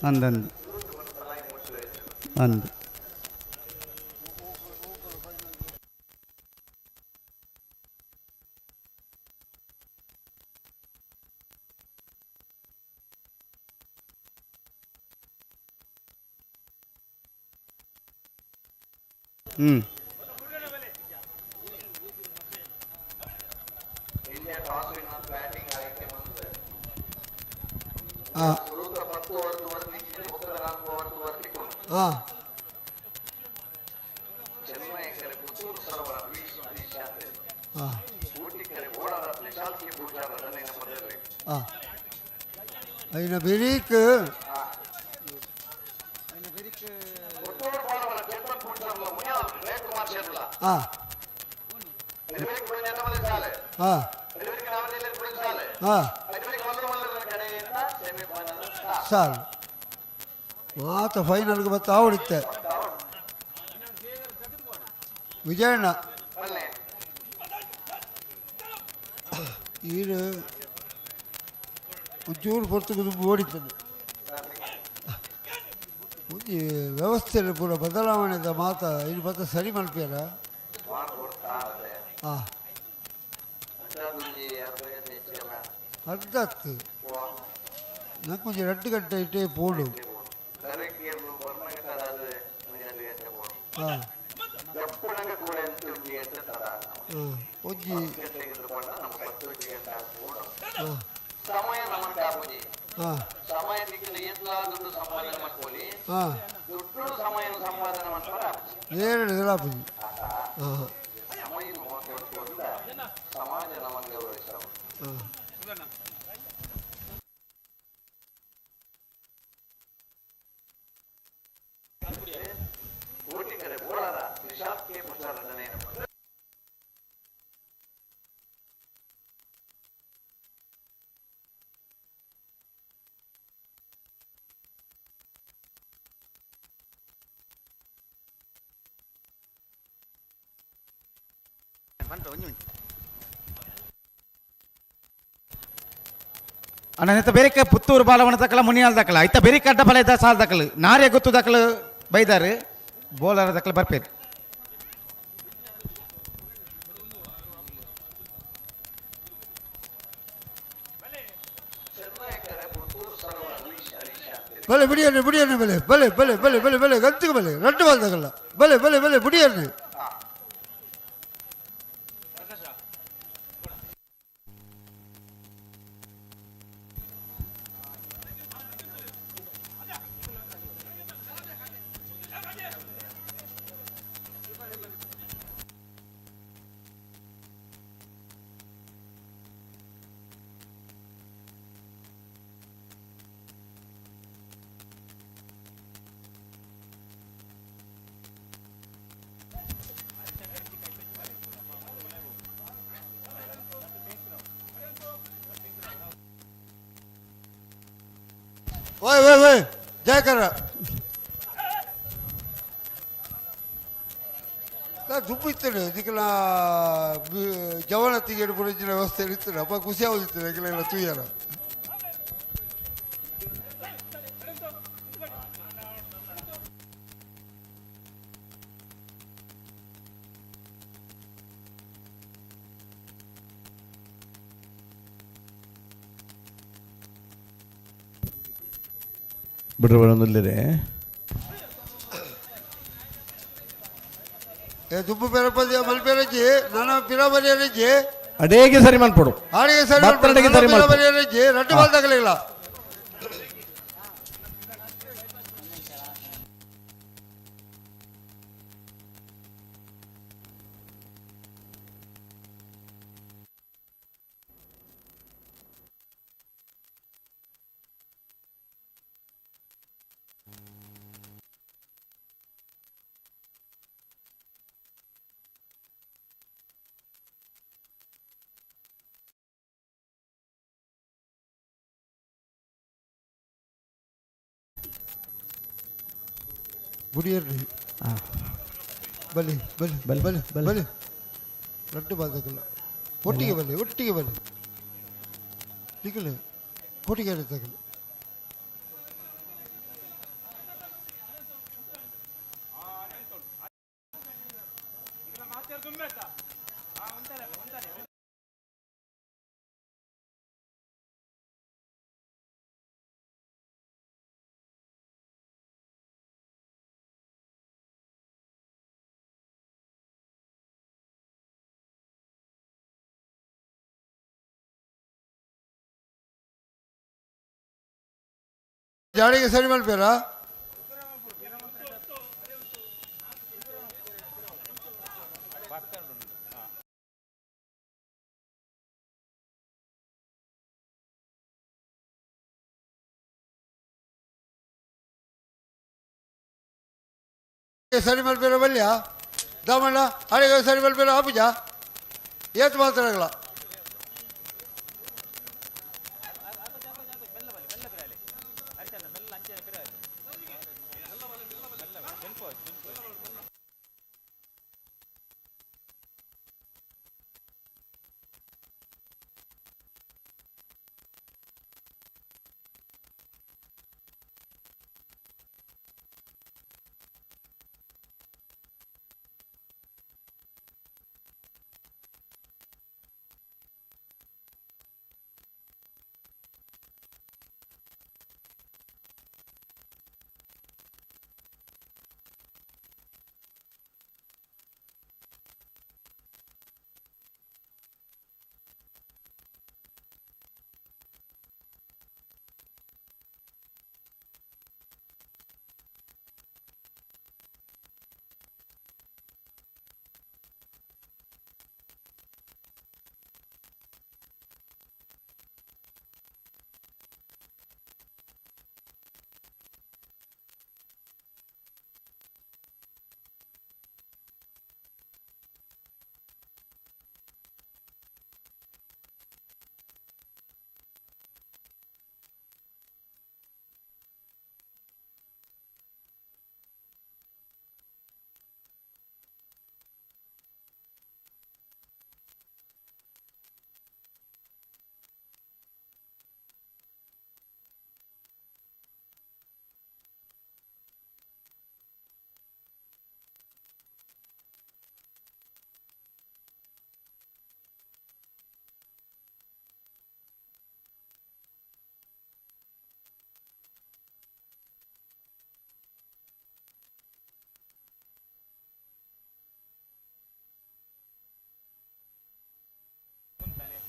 Speaker 2: ಅಂದಂದು ಅಂದು ಹ್ಞೂ
Speaker 3: ಹಾಂ ಹಾಂ ಹಾಂ ಹಾಂ അതിന് ബെരീക്ക് ആ ആ ആ ಸಾಲು ಮಾತ್ರ ಫೈನಲ್ಗೆ ಮತ್ತೆ ಆವಡುತ್ತೆ ವಿಜಯಣ್ಣ ಈರು ಒಂಚೂರು ಪೊರ್ತುಕು ಓಡಿತದೆ ಈ ವ್ಯವಸ್ಥೆಯಲ್ಲಿ ಪೂರ ಬದಲಾವಣೆದ ಮಾತ ಇಲ್ಲಿ ಮತ್ತೆ ಸರಿ ಮಲ್ಪ್ಯಾರ ಹಾಂ ಅರ್ಧತ್ತು ನಂಗೆ ಕೊಂಚ 2 ಗಂಟೆ ಇಟ್ಟೇ ಪೋಡು ಹಾಂ ಒಂಜಿ ಹಾಂ ಹಾಂ 2 ದಿನಾಪುಜಿ ಹಾಂ ಹಾಂ
Speaker 2: ಅಣ್ಣ ಬೇರೆ ಪುತ್ತೂರು ಬಾಲವನ ತಕ್ಕಲ ಮುನಿಯಾಲ್ ದಕ್ಕಲ ಐತ ಬೇರೆ ಕಡ್ಡ ಬಲ ಇದ್ದ ಸಾಲ ದಕ್ಕಲು ನಾರೇ ಗೊತ್ತು ದಕ್ಕಲು ಬೈದಾರು ಬೋಲರ್ ದಕ್ಕಲು ಬರ್ಪೇರು
Speaker 3: ಬಲೆ ಬಿಡಿಯಣ್ಣೆ ಬಿಡಿಯಣ್ಣೆ ಬಲೆ ಬಲೆ ಬಲೆ ಬಲೆ ಬಲೆ ಬಲೆ ಗಂತಿಗೆ ಬಲೆ ರಡ್ಡು ಬಾಲ್ದಾಗಲ್ಲ ಬಲೆ ಬಲೆ ಬಲೆ ಬಿಡಿಯಣ್ಣೆ ಓಯ್ ಓಯ್ ಓಯ್ ಜಯಕರ ದುಪ್ಪು ಇರ್ತೇನೆ ಇದಕ್ಕೆಲ್ಲ ಜವನ ತೆಗೆದು ಬುಡಂಚಿನ ವ್ಯವಸ್ಥೆ ಇರ್ತೇನೆ ಅಪ್ಪ ಖುಷಿ ಆಗೋದಿರ್ತೇನೆ ಅದಕ್ಕೆಲ್ಲ ತುಯ್ಯಾರ
Speaker 8: ಬಿಡ್ರಿ ಬರೋದಿಲ್ಲದೆ
Speaker 3: ದುಪ್ಪು ಪೆರಪದಿಯ ಮಲ್ಪೆರಜ್ಜಿ ನನ್ನ ಪಿರಾಬರಿಯರಜ್ಜಿ
Speaker 8: ಅಡೇಗೆ ಸರಿ ಮಾಡ್ಕೊಡು
Speaker 3: ಆಡಿಗೆ ಸರಿ
Speaker 8: ಭತ್ತರಡಿಗೆ ಸರಿ ಮಾಡ್ಕೊಡು.
Speaker 3: ಪಿರಾಬರಿಯರಜ್ಜಿ ರಟ್ಟು ಬಾಲ್ದಾಗಲಿಲ್ಲ ಬುಡಿಯರ್ರಿ ಬಲಿ ಬಲಿ ಬಲಿ ಬಲಿ ಬಲಿ ರಟ್ಟು ಬಾಲ್ದಾಗಲ್ಲ ಒಟ್ಟಿಗೆ ಬಲಿ ಒಟ್ಟಿಗೆ ಬಲಿ ನಿಖಿಲ್ ಒಟ್ಟಿಗೆ ತಗಲಿ ಜಾಡಿಗೆ ಸರಿ ಮಲ್ಪೇರಾ ಸರಿ ಮಲ್ಪೇರ ಬಲ್ಯ ದಾಮಣ್ಣ ಅಡಿಗೆ ಸರಿ ಮಲ್ಪೇರ ಆಪುಜ ಏತ್ ಮಾತಾಡಲ್ಲ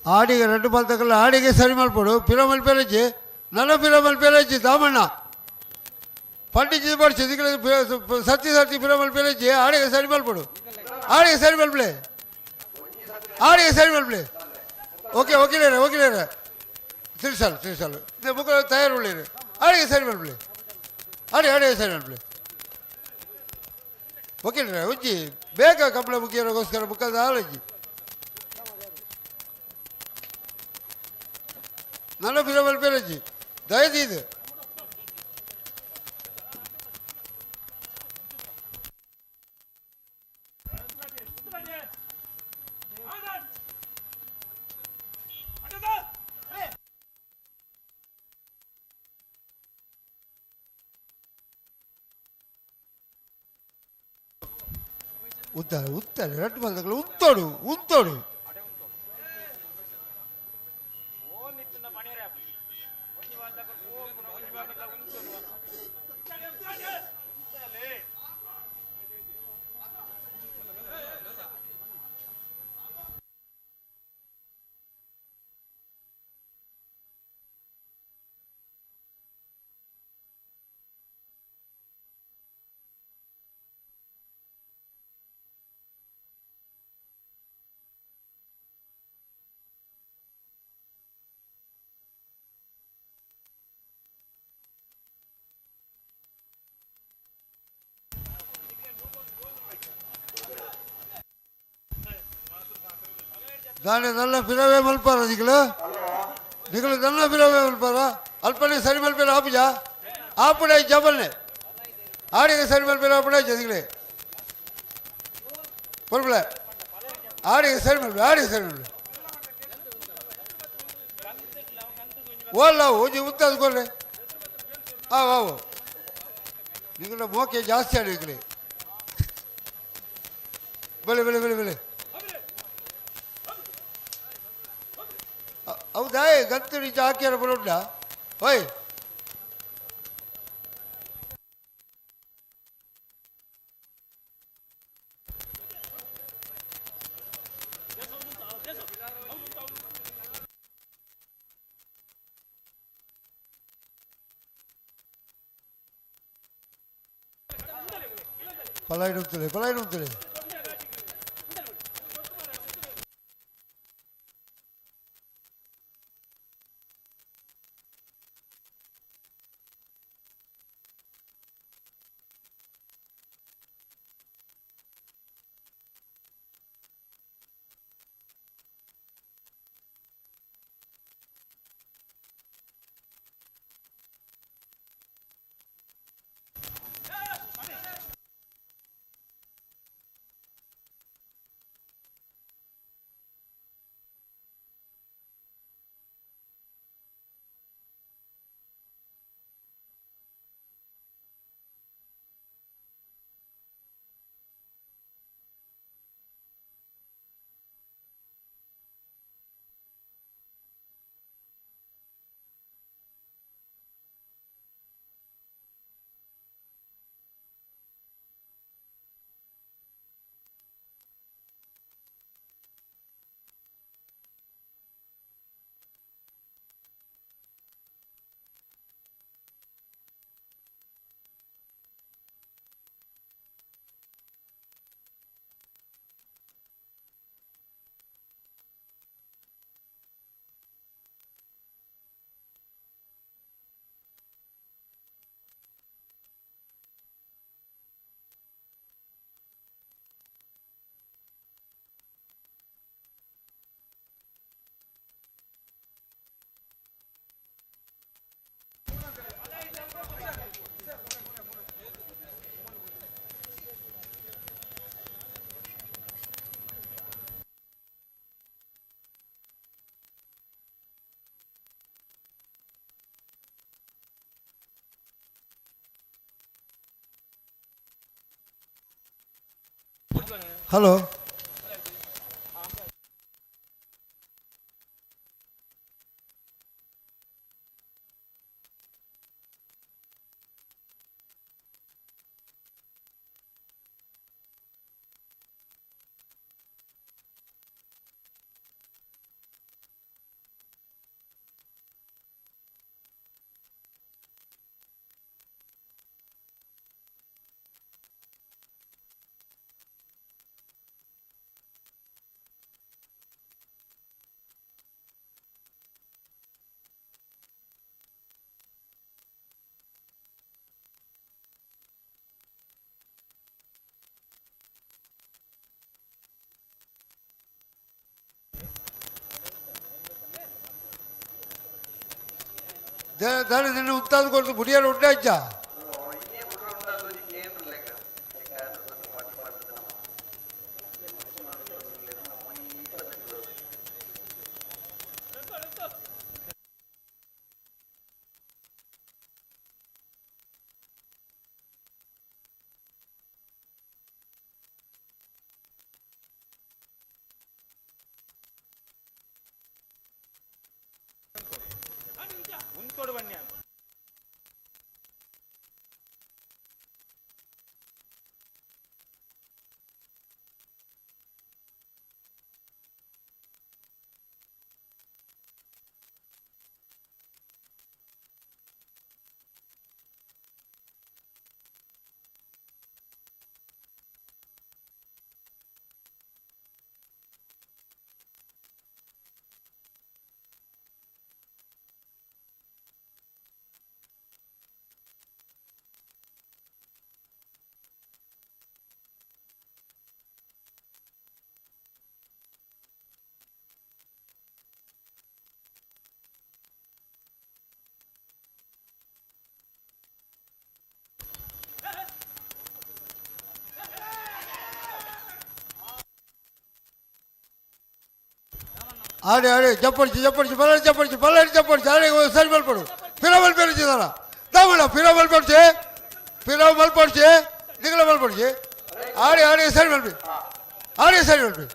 Speaker 3: ಆಡಿಗೆ ರೆಡ್ ಬಾಲ್ ತಗೊಳ್ಳ ಆಡಿಗೆ ಸರಿ ಮಾಡ್ಕೊಡು ಪಿರಮಲ್ ಪೇರಜ್ಜಿ ನನ್ನ ಪಿರಮಲ್ ಪೇರಜ್ಜಿ ದಾಮಣ್ಣ ಪಂಡಿಜಿ படிச்சு சத்தி சத்தி பிரமல் பேரஜி ஆடிಗೆ சரி ಮಾಡ್ಕೊಡು ಆಡಿಗೆ ಸರಿ ಮಾಡ್ಬಿಳೆ ಆಡಿಗೆ ಸರಿ ಮಾಡ್ಬಿಳೆ ಓಕೆ ಓಕೆ ತಿರ್ಸಲ್ ಇದು ಮಕ್ಕಳು ತಯಾರು ಉಳ್ಳೇರು ಆಡಿಗೆ ಸರಿ ಮಾಡ್ಬಿಳೆ ಆಡಿಗೆ ಸರಿ ಮಾಡ್ಬಿಳೆ ಓಕೆ ಉಜ್ಜಿ ಬೇಗ ಕಪ್ಪಳ ಮುಖ್ಯಗೋಸ್ಕರ ಮುಖದ ಆಲಜ್ಜಿ ನನ್ನ ಪಿರಮಲ್ ಪೇರಜ್ಜಿ ದಯದಿ ಇದು ಉತ್ತಾರೆ ರೆಡ್ ಬಾಲ್ ತಗೊಳ್ಳು ಉಂತೋಡು தானே நல்ல பிறவே மல்பாரா நீங்கள் நல்ல பிறவே மல்பாரா அல்பனை சரி மல்பேர் ஆப்புஜா ஆப்புடை ஜபல்னே ஆடிಗೆ சரி மல்பேர் ஆப்புடை ஜதிகளே பொறுப்புல ஆடிಗೆ சரி மல்பே ಓಲ್ಲ ಓಜಿ ಉತ್ತಾದ್ಕೊಳ್ರೆ ಆವು ನಿಗಳ ಮೋಕೆ ಜಾಸ್ತಿ ಆಡಿಕ್ರಿ ಬೆಳೆ ಹೌದಾ ಗಂತು ನಿಜ ಹಾಕ್ಯಾರ ಬರೋಣ ಓಯ್ ಪಲಾಯಿಡುತ್ತದೆ ಹಲೋ ದಾಳಿ ನಿನ್ನ ಉತ್ತಾದ ಕೊಟ್ಟು ಬುಡಿಯಾರು ಉಂಟಾಯ್ತ ఆడే ఆడే చెప్పొచ్చు పల్లని చెప్పొచ్చు ఆడే సరి మల్పడు పిల్ల మల్పేరుదారా తమిళ పిల్ల మల్పడిచి నిగల మల్పడిచి ఆడే సరి మల్పి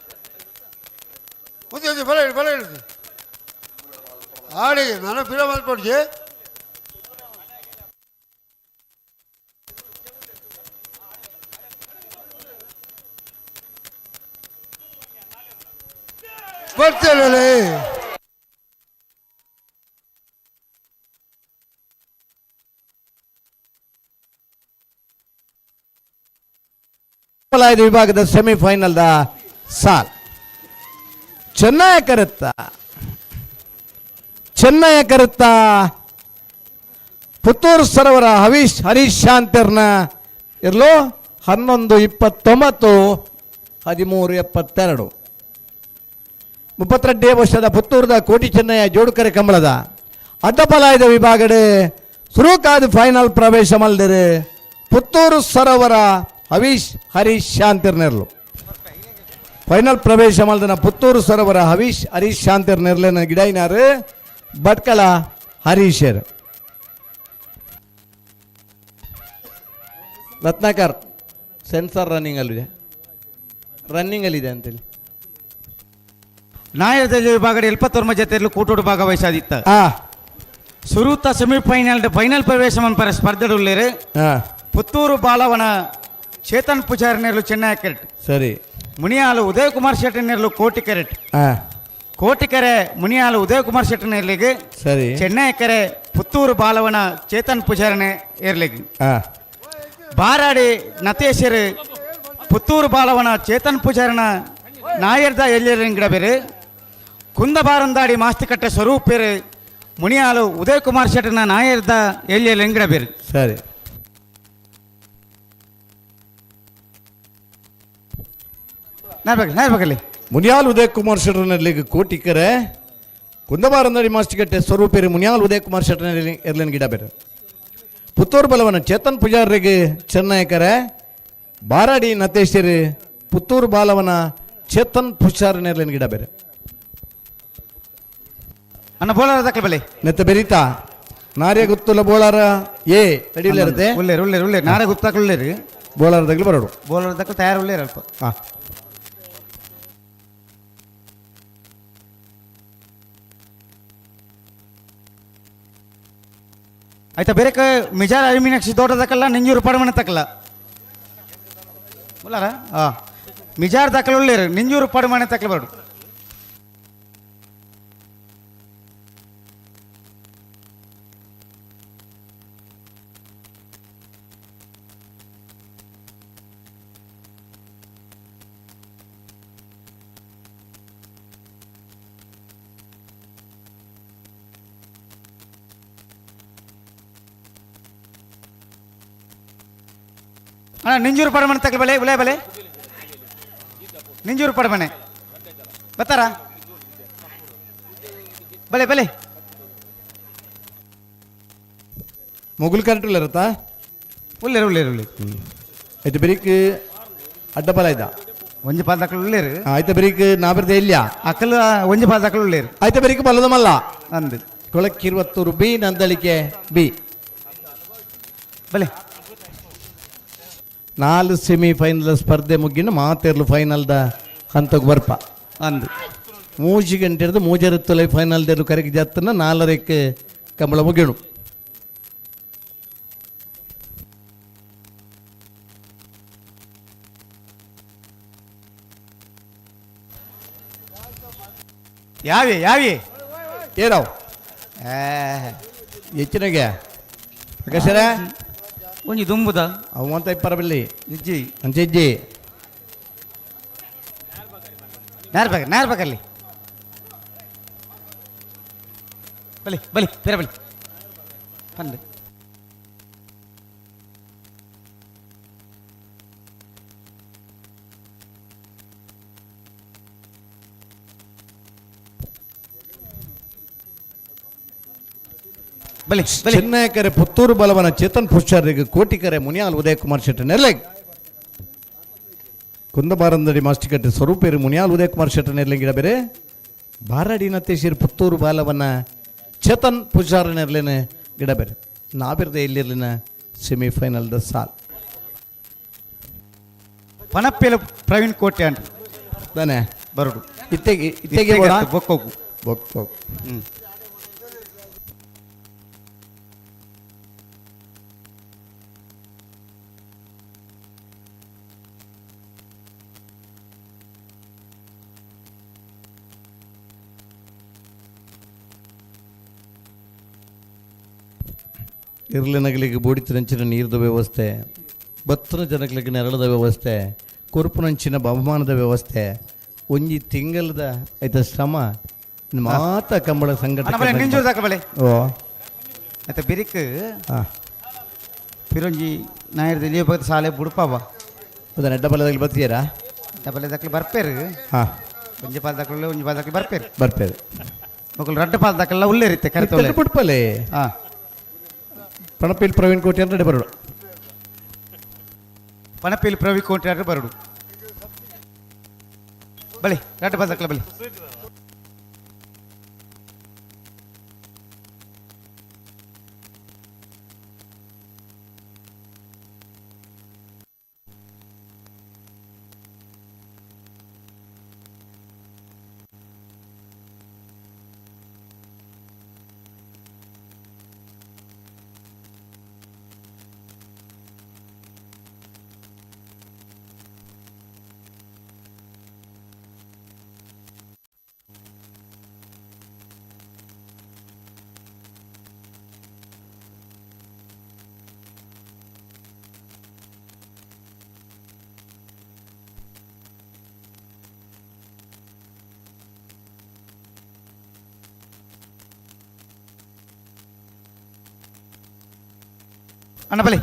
Speaker 3: ముందు పల్లెడి ఆడే నాన్న పిల్ల మల్పడిచి ಬರ್ತೇನೆ
Speaker 9: ವಿಭಾಗದ ಸೆಮಿಫೈನಲ್ದ ಸಾಲ್ ಚೆನ್ನಯ ಕರುತ್ತ ಪುತ್ತೂರು ಸರೋವರ ಹರೀಶ್ ಶಾಂತಿರ್ನ ಇರ್ಲು 11-29 13-72 32 ವರ್ಷದ ಪುತ್ತೂರದ ಕೋಟಿ ಚೆನ್ನಯ್ಯ ಜೋಡುಕರೆ ಕಂಬಳದ ಅಡ್ಡಪಲಾಯದ ವಿಭಾಗಡೆ ಸುರುಕಾದ ಫೈನಲ್ ಪ್ರವೇಶ ಮಲ್ದಿರು ಪುತ್ತೂರು ಸರೋವರ ಹರೀಶ್ ಶಾಂತಿರ್ನೆರ್ಲು ಫೈನಲ್ ಪ್ರವೇಶ ಮಲ್ದನ ಪುತ್ತೂರು ಸರೋವರ ಹರೀಶ್ ಶಾಂತಿರ್ನೆರ್ಲೆನ ಗಿಡೈನಾರು ಭಟ್ಕಳ ಹರೀಶರ್ ರತ್ನಾಕರ್ ಸೆನ್ಸರ್ ರನ್ನಿಂಗಲ್ಲಿದೆ ಅಂತೇಳಿ
Speaker 2: ನಾಯದ ವಿಭಾಗದ 71 ಜೊತೆಯಲ್ಲೂ ಕೂಟೋಡು ಭಾಗವಹಿಸಾದಿತ್ತ ಸುರೂತ ಸೆಮಿಫೈನಲ್ ಫೈನಲ್ ಪ್ರವೇಶ ಮನ್ಪರ ಸ್ಪರ್ಧೆಡುಳ್ಳೇರು ಪುತ್ತೂರು ಬಾಲವನ ಚೇತನ್ ಪೂಜಾರಿ ನೆರಳು ಚೆನ್ನೈ ಕೆರೆಟ್
Speaker 9: ಸರಿ
Speaker 2: ಮುನಿಯಾಲು ಉದಯ್ ಕುಮಾರ್ ಶೆಟ್ಟಿ ನೆರಳು ಕೋಟಿ ಕೆರೆಟ್ ಕೋಟಿಕೆರೆ ಮುನಿಯಾಲು ಉದಯ್ ಕುಮಾರ್ ಶೆಟ್ಟಿ ನೆರಲಿಗೆ
Speaker 9: ಸರಿ
Speaker 2: ಚೆನ್ನೈ ಕೆರೆ ಪುತ್ತೂರು ಬಾಲವನ ಚೇತನ್ ಪೂಜಾರನೆ ಏರ್ಲಿಗೆ ಬಾರಾಡಿ ನತೇಶರು ಪುತ್ತೂರು ಬಾಲವನ ಚೇತನ್ ಪೂಜಾರನ ನಾಯರ್ದ ಎಲ್ಲಿರಂಗಿಡ ಬೇರೆ ಕುಂದಬಾರಂದಾಡಿ ಮಾಸ್ತಿಕಟ್ಟೆ ಸ್ವರೂಪ್ ಬೇರೆ ಮುನಿಯಾಲು ಉದಯ್ ಕುಮಾರ್ ಶೆಟ್ಟನ ನಾಯರ್ದ ಎಲ್ಲಿರಂಗಿಡ ಬೇರೆ
Speaker 9: ಸರಿ
Speaker 2: ನಾರ್ಬೇಕಲ್ಲಿ
Speaker 9: ಮುನಿಯಾಲ್ ಉದಯ್ ಕುಮಾರ್ ಶೆಟ್ಟರ್ನಲ್ಲಿಗೆ ಕೋಟಿಕೆರೆ ಕುಂದಬಾರಂದಾಡಿ ಮಾಸ್ತಿಕಟ್ಟೆ ಸ್ವರೂಪೇರಿ ಮುನಿಯಾಲ್ ಉದಯ್ ಕುಮಾರ್ ಶೆಟ್ಟರ್ ಎರ್ಲಿನ ಗಿಡ ಬೇರೆ ಪುತ್ತೂರು ಬಲವನ ಚೇತನ್ ಪೂಜಾರಿಗೆ ಚೆನ್ನೈಕರೆ ಬಾರಾಡಿ ನತೇಶರು ಪುತ್ತೂರು ಬಾಲವನ ಚೇತನ್ ಪೂಜಾರಿ ನೆರ್ಲಿನ ಗಿಡ ಬೇರೆ
Speaker 2: ಅನ್ನ ಬೋಳಾರ ದಕ್ಕ ಬಲೆ
Speaker 9: ನೆತ್ತ ಬೆರೀತಾ ನಾರೇ ಗೊತ್ತಲ್ಲ ಬೋಳಾರ ಏ ರೆಡಿ ಇರುತ್ತೆ
Speaker 2: ಉಳ್ಳೇರು ನಾರೇ ಗೊತ್ತಾಕೊಳ್ಳೇರಿ
Speaker 9: ಬೋಳಾರ ದಗ್ಲಿ ಬರೋಡು
Speaker 2: ಬೋಳಾರ ದಕ್ಕ ತಯಾರು ಉಳ್ಳೇರು ಅಲ್ಪ
Speaker 9: ಹಾಂ
Speaker 2: ಆಯ್ತಾ ಬೇರೆ ಮಿಜಾರ್ ಅರಿಮೀನಾಕ್ಷಿ ತೋಟದಕ್ಕಲ್ಲ ನಿಂಜೂರು ಪಡಮನೆ ತಕ್ಕಲ್ಲ ಬುಲ್ಲಾರ ಮಿಜಾರ್ ದಕ್ಕಲ ಉಳ್ಳೇರು ನಿಂಜೂರು ಪಡಮನೆ ತಕ್ಕಲ ಬರೋಡು ಅಣ್ಣ ನಿಂಜೂರು ಪಡಮನೆ ತಕ್ಕಲ ಬಲೆ ಬಲೆ ಬಲೆ ನಿಂಜೂರು ಪಡಮನೆ ಬತ್ತಾರ ಬಲೆ ಬಲೆ
Speaker 9: ಮೊಗುಲ್ ಕರೆಕ್ಟ್ ಇರುತ್ತಾ
Speaker 2: ಉಳ್ಳೇರು ಉಳ್ಳೇರು ಉಳ್ಳೇರು
Speaker 9: ಆಯ್ತು ಬೆರೀಕ್ ಅಡ್ಡಬಲ ಇದ್ದ
Speaker 2: ಒಂಜಿ ಪಾದಕಲು ಉಳ್ಳೇರು
Speaker 9: ಆಯ್ತು ಬೆರೀಕ್ ನಾಬರ್ದೆ ಇಲ್ಲ
Speaker 2: ಅಕ್ಕಲು ಒಂಜಿ ಪಾದಕಲು ಉಳ್ಳೇರು
Speaker 9: ಆಯ್ತು ಬೆರೀಕ್ ಬಲ್ಲದ ಮಲ್ಲ
Speaker 2: ಅಂದು
Speaker 9: ಕೊಳಕ್ಕಿರುವತ್ತೂರು ಬಿ ನಂದಳಿಕೆ ಬಿ
Speaker 2: ಬಲೆ
Speaker 9: 4 ಸೆಮಿಫೈನಲ್ ಸ್ಪರ್ಧೆ ಮುಗಿನ ಮಾತೆರ್ಲು ಫೈನಲ್ದ ಹಂತಕ್ಕೆ ಬರ್ಪ
Speaker 2: ಅಂದು
Speaker 9: 3 ಗಂಟೆ ಹಿಡಿದು 3 ಫೈನಲ್ ದೇರು ಕರೆಗೆ ಜಾತನ 4 ಕಂಬಳ ಮುಗಿಣು
Speaker 2: ಯಾವೇ ಯಾವೇ
Speaker 9: ಏರಾವ್ ಹೆಚ್ಚಿನಾಗೆ ಪ್ರಕಾಶರ
Speaker 2: ಒಂಜಿ ದುಂಬುದ
Speaker 9: ಅವ ಅಂತ ಇಪ್ಪರಬಲ್ಲಿ
Speaker 2: ಇಜ್ಜಿ
Speaker 9: ಅಂಚೆಜ್ಜಿ
Speaker 2: ನಾರ್ಬೇಕಲ್ಲಿ ಬಲಿ ಬಲಿ ಬೇರೆ ಬಲಿ ಬಂದೆ ಬಲಿ ಬಲಿ
Speaker 9: ಚೆನ್ನೈಕೆರೆ ಪುತ್ತೂರು ಬಲವನ ಚೇತನ್ ಪುಷ್ಕರಿಗೆ ಕೋಟಿಕೆರೆ ಮುನಿಯಾಲ್ ಉದಯಕುಮಾರ್ ಶೆಟ್ಟಿ ನೆರ್ಲೆ ಕುಂದಬಾರಂದಡಿ ಮಾಸ್ಟಿಕಟ್ಟೆ ಸ್ವರೂಪೇರಿ ಮುನಿಯಾಲ್ ಉದಯಕುಮಾರ್ ಶೆಟ್ಟಿ ನೆರ್ಲೆಂಗಿಡ ಬೇರೆ ಬಾರಾಡಿ ನತ್ತೇಶಿರ್ ಪುತ್ತೂರು ಬಾಲವನ ಚೇತನ್ ಪುಷಾರ ನೆರ್ಲೇನೆ ಗಿಡ ಬೇರೆ ನಾಬಿರ್ದೆ ಇಲ್ಲಿರ್ಲಿನ ಸೆಮಿಫೈನಲ್ದ ಸಾಲ್
Speaker 2: ಪನಪ್ಪೇಲ ಪ್ರವೀಣ್ ಕೋಟೆ ಅಂತ
Speaker 9: ತಾನೆ
Speaker 2: ಬರುಡು
Speaker 9: ಇತ್ತೆಗೆ
Speaker 2: ಬೊಕ್ಕೋಗು
Speaker 9: ಬೊಕ್ಕು ಇರ್ಲಿನಗಳಿಗೆ ಬೂಡಿತನಂಚಿನ ನೀರದ ವ್ಯವಸ್ಥೆ ಬತ್ತನ ಜನಗಳಿಗೆ ನೆರಳದ ವ್ಯವಸ್ಥೆ ಕುರುಪುನಂಚಿನ ಬಹುಮಾನದ ವ್ಯವಸ್ಥೆ ಒಂಜಿ ತಿಂಗಳದ ಆಯ್ತ ಶ್ರಮ ಮಾತ ಕಂಬಳ ಸಂಘಟನೆ
Speaker 2: ನಿಂಜೋದಾಕ ಬಲೆ
Speaker 9: ಓ
Speaker 2: ಆಯ್ತಾ ಬಿರಿಕ್
Speaker 9: ಹಾಂ
Speaker 2: ಪಿರೊಂಜಿ ನಾಯರ್ದ ಇಲ್ಲಿಯ ಬಗ್ಗೆ ಸಾಲೆ ಬುಡುಪಾವ
Speaker 9: ಅದನ್ನ ಡಬ್ಬಲದಲ್ಲಿ ಬರ್ತೀರಾ
Speaker 2: ಡಬಲೆದಕ್ಲಿ ಬರ್ಪೇರು
Speaker 9: ಹಾಂ
Speaker 2: ಒಂಜಿ ಪಾದಕಲ್ಲ ಒಂಜಿ ಪಾದಕ್ಲಿ ಬರ್ಪೇರು
Speaker 9: ಬರ್ಪೇರು
Speaker 2: ಮಕ್ಕಳು ರಡ್ಡ ಪಾದಕ್ಕೆಲ್ಲ ಉಳ್ಳೇರಿತ್ತೆ ಕರೆತ
Speaker 9: ಬಿಡ್ಪಲೆ
Speaker 2: ಹಾಂ
Speaker 9: ಪಣಪೇಲ್ ಪ್ರವೀಣ್ ಕೋಟಿ ಅಂದ್ರೆ ಬರೋಡು
Speaker 2: ಪಣಪೇಲಿ ಪ್ರವೀಣ್ ಕೋಟೆ ಅಂದ್ರೆ ಬರುಡು ಬಲಿ ರಡ್ಡ ಪಾದಕ್ಲ ಬಲಿ ಅಣ್ಣ ಬಲಿ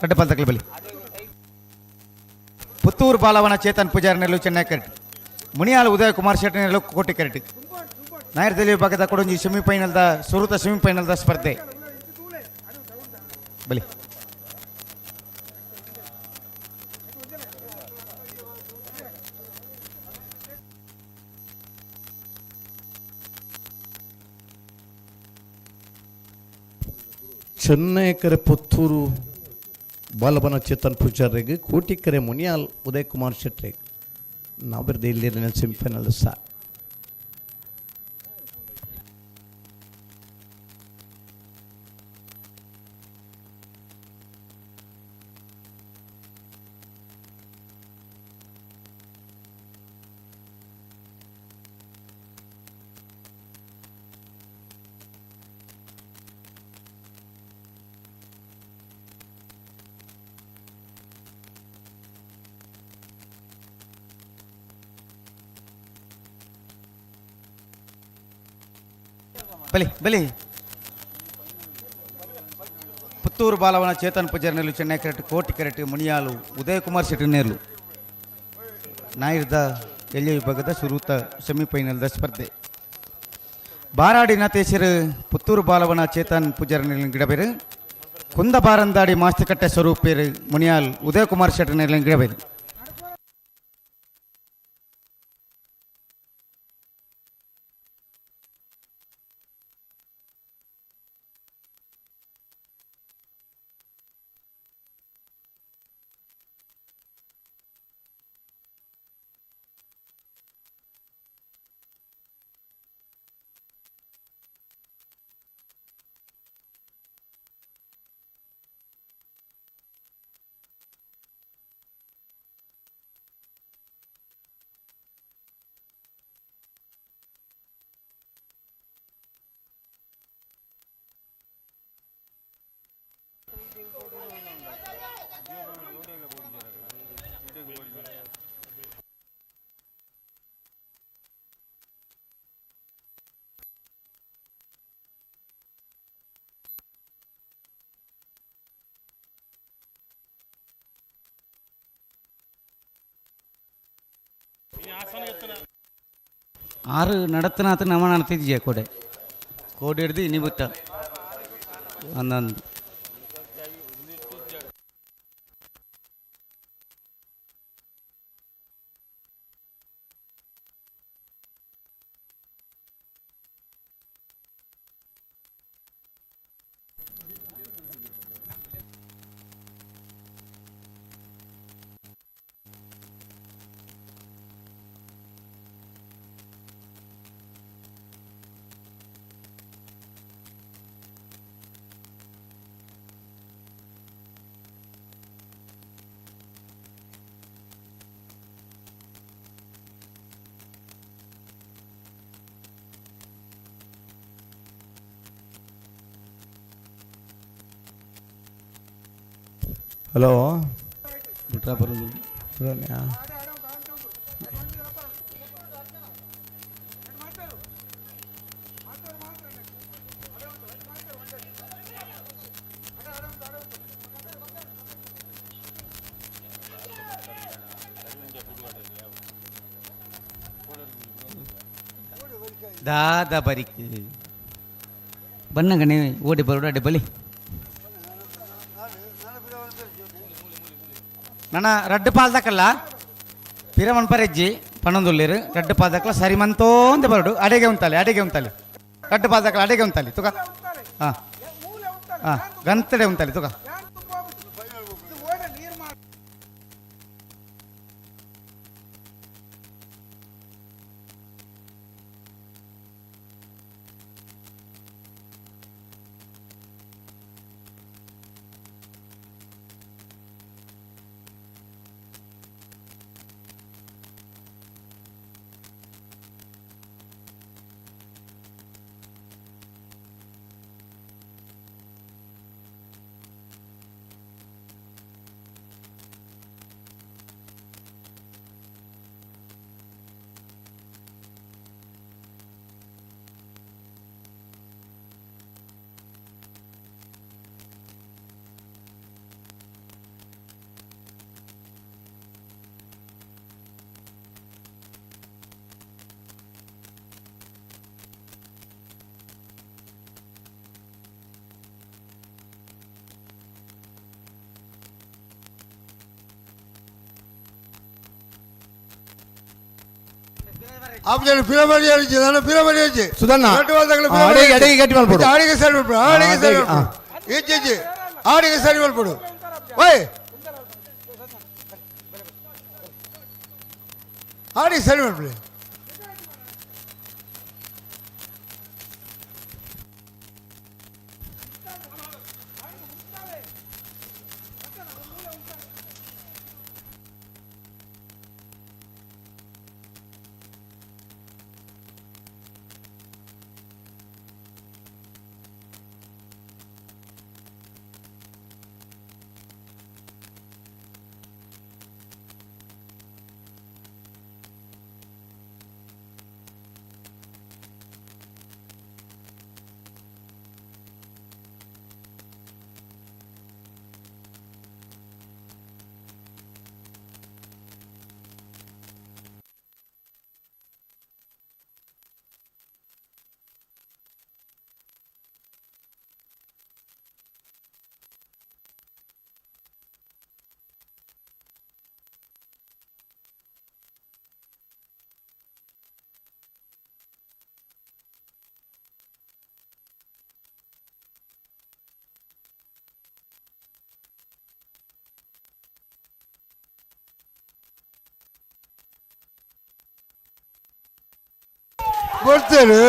Speaker 2: ರಡ್ಡ ಪಾದಕ್ಲ ಬಲಿ ಪುತ್ತೂರು ಬಾಲವನ ಚೇತನ್ ಪೂಜಾರಿ ನೆರಳು ಚೆನ್ನೈ ಕರೆಕ್ಟ್ ಮುನಿಯಾಲ್ ಉದಯಕುಮಾರ್ ಶೆಟ್ಟಿ ನೆರಳು ಕೋಟೆ ಕರೆಕ್ಟ್ ನಾಯರ್ದಲ್ಲಿ ಭಾಗದ ಕೊಡೊಂಜಿ ಸೆಮಿಫೈನಲ್ದ ಸುರುತ ಸೆಮಿಫೈನಲ್ದ ಸ್ಪರ್ಧೆ ಬಲಿ
Speaker 9: ಚೆನ್ನೈಕೆರೆ ಪುತ್ತೂರು ಬಾಲವನ ಚೇತನ್ ಪೂಜಾರಿಗೆ ಕೋಟಿಕೆರೆ ಮುನಿಯಾಲ್ ಉದಯಕುಮಾರ್ ಶೆಟ್ಟಿ ನಾಬಿರ್ದೆ ಇಲ್ಲಿನ ಸೆಮಿಫೈನಲ್ ಸಾಲ್
Speaker 2: ಬಲಿ ಬಲಿ ಪುತ್ತೂರು ಬಾಲವನ ಚೇತನ್ ಪೂಜಾರಿ ನೆರಳು ಚೆನ್ನೈ ಕರೆಕ್ಟ್ ಕೋಟಿ ಕರೆಕ್ಟ್ ಮುನಿಯಾಲು ಉದಯಕುಮಾರ್ ಶೆಟ್ಟಿ ನೆರಳು ನಾಯರ್ದ ಎಳ್ಳೆ ವಿಭಾಗದ ಸುರೂತ ಸೆಮಿಫೈನಲ್ದ ಸ್ಪರ್ಧೆ ಬಾರಾಡಿ ನತೇಶರು ಪುತ್ತೂರು ಬಾಲವನ ಚೇತನ್ ಪೂಜಾರಿ ಗಿಡಬೇರು ಕುಂದ ಬಾರಂದಾಡಿ ಮಾಸ್ತಿಕಟ್ಟೆ ಸ್ವರೂಪೇರು ಮುನಿಯಾಲ್ ಉದಯಕುಮಾರ್ ಶೆಟ್ಟರ್ ಗಿಡಬೇರು. ಆರು ನಡತನಾಥ ನಮ್ಮ ನಡ್ತಿದ್ಯ ಕೋಡೆ ಹಿಡ್ದು ಇನಿ ಬಿಟ್ಟ ಒಂದೊಂದು
Speaker 10: ಹಲೋ
Speaker 2: ಬಿಟ್ರ ಬರೋದು ದಾದ ಬರಿಕೆ ಬನ್ನ ಗಣಿ ಓಡಿ ಬರೋಡು ಅಡ್ಡಿ ಬಲಿ ನನ್ನ ರಡ್ಡು ಪಾಲ್ದಕ್ಕಲ್ಲ ಪಿರಮನ್ ಪರೆಜ್ಜಿ ಪಣಂದುಲ್ಲಿರು ರಡ್ಡು ಪಾಲ್ದಕ್ಕಲ್ಲ ಸರಿ ಮಂತೋ ಅಂತ ಬರೋಡು ಅಡೆಗೆ ಉಂತಲ್ಲಿ ರಡ್ಡು ಪಾಲ್ದಕ್ಕಲ್ಲ ಅಡೆಗೆ ಉಂತಲ್ಲಿ ತುಕ ಹಾಂ ಹಾಂ ಗಂತಡೆ ಉಂತಲ್ಲಿ ತುಕ
Speaker 3: ಆಪ್ಷನ್ ಪಿರಮಣಿ ಹೇಳಿದ್ದೆ ನಾನು ಪಿರಮಣಿ ಹೇಳಿದ್ದೆ
Speaker 10: ಸುಧಣ್ಣ ಅಡಿಗೆ ಗಟ್ಟಿ ಮಾಡ್ಬಿಡು
Speaker 3: ಆಡಿಗೆ ಸರಿ ಮಾಡ್ಬಿಡು ಆಡಿಗೆ ಸರಿ ಮಾಡ್ಬಿಡು ಹೆಜ್ಜೆ ಆಡಿಗೆ ಸರಿ ಮಾಡ್ಬಿಡು ಓಯ್ ಆಡಿಗೆ ಸರಿ ಮಾಡ್ಬಿಡಿ ಬರ್ತಾರೆ.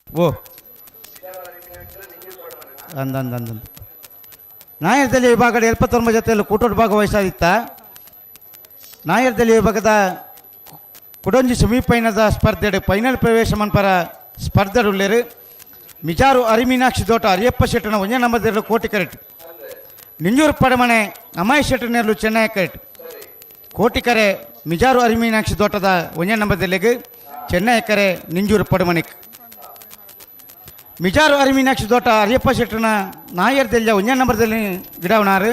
Speaker 2: ಓ ಅಂದಂದಂದ ನಾಯರ್ದಲ್ಲಿ ವಿಭಾಗದ 79 ಜೊತೆಯಲ್ಲಿ ಕೂಟೋಟ್ ಭಾಗವಹಿಸಿದ್ದ ನಾಯರ್ದಲ್ಲಿ ವಿಭಾಗದ ಕುಡಂಜಿ ಸೆಮಿಫೈನಲ್ದ ಸ್ಪರ್ಧೆಡು ಫೈನಲ್ ಪ್ರವೇಶ ಮನ್ಪರ ಸ್ಪರ್ಧೆಡುಳ್ಳೇರು ಮಿಜಾರು ಅರಿಮೀನಾಕ್ಷಿ ದೋಟ ಅರಿಯಪ್ಪ ಶೆಟ್ಟನ 1 ನಂಬರ್ ಕೋಟಿ ಕರೆಟ್ ನಿಂಜೂರು ಪಡಮನೆ ಅಮಾಯ್ ಶೆಟ್ಟನೇರ್ಲು ಚೆನ್ನೈ ಕರೆಟ್ ಕೋಟಿಕರೆ ಮಿಜಾರು ಅರಿಮೀನಾಕ್ಷಿ ದೋಟದ 1 ನಂಬರ್ದಲ್ಲಿಗೆ ಚೆನ್ನೈ ಕರೆ ನಿಂಜೂರು ಪಡಮಣಿಕ್ ಮಿಜಾರು ಅರಿಮೀನಾಕ್ಷಿ ದೋಟ ಅರಿಯಪ್ಪ ಶೆಟ್ಟನ ನಾಯರ್ದೆಲ್ಲ 1 ನಂಬರ್ದಲ್ಲಿ ಗಿಡವನಾರು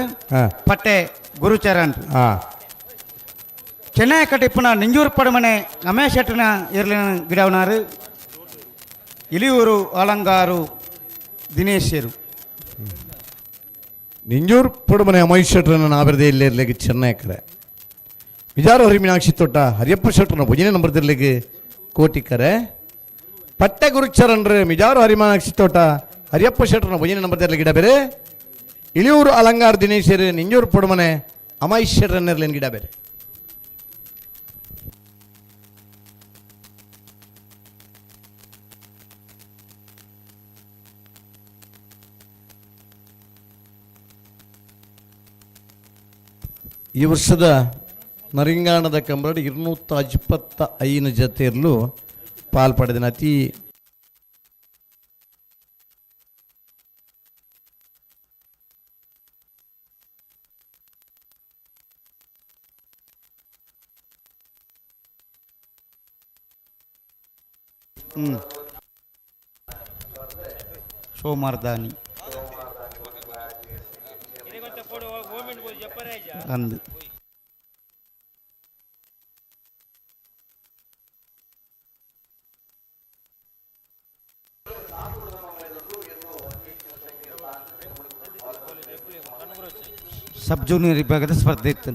Speaker 2: ಪಟ್ಟೆ ಗುರುಚರಣ್ ಚೆನ್ನೈ ಕಟ್ಟಿಪ್ಪನ ನಿಂಜೂರು ಪಡಮನೆ ಅಮಾಯ್ ಶೆಟ್ಟನ ಇರ್ಲಿನ ಗಿಡವನಾರು ಇಲಿಯೂರು ಅಲಂಗಾರು ದಿನೇಶರು
Speaker 9: ನಿಂಜೂರು ಪೊಡುಮನೆ ಅಮೈಷ್ ಶೆಟ್ರನ ನಾಬರದೇ ಇಲ್ಲಿರ್ಲಿಕ್ಕೆ ಚೆನ್ನೈ ಕರೆ ಮಿಜಾರು ಹರಿಮೀನಾಕ್ಷಿ ತೋಟ ಹರಿಯಪ್ಪ ಶೆಟ್ರನ 1 ನಂಬರ್ದಲ್ಲಿಗೆ ಕೋಟಿಕರೆ ಪಟ್ಟೆ ಗುರುಚರನ್ರೆ ಮಿಜಾರು ಹರಿಮೀನಾಕ್ಷಿ ತೋಟ ಹರಿಯಪ್ಪ ಶೆಟ್ರನ 1 ನಂಬರ್ದಲ್ಲಿ ಗಿಡ ಬೇರೆ ಇಳಿಯೂರು ಅಲಂಗಾರ ದಿನೇಶರು ನಿಂಜೂರು ಪೊಡುಮನೆ ಅಮೈಷ್ ಶೆಟ್ರನ್ನಿರ್ಲಿನ ಗಿಡ ಬೇರೆ ಈ ವರ್ಷದ ನರಿಂಗಾಣದ ಕಂಬರಡು 225 ಜೊತೆಯಲ್ಲೂ ಪಾಲ್ಪಡೆದಿನ ಅತಿ
Speaker 2: ಸೋಮರ್ದಾನಿ ಅಂದು ಸಬ್ ಜೂನಿಯರ್ ವಿಭಾಗದ ಸ್ಪರ್ಧೆ ಇತ್ತು.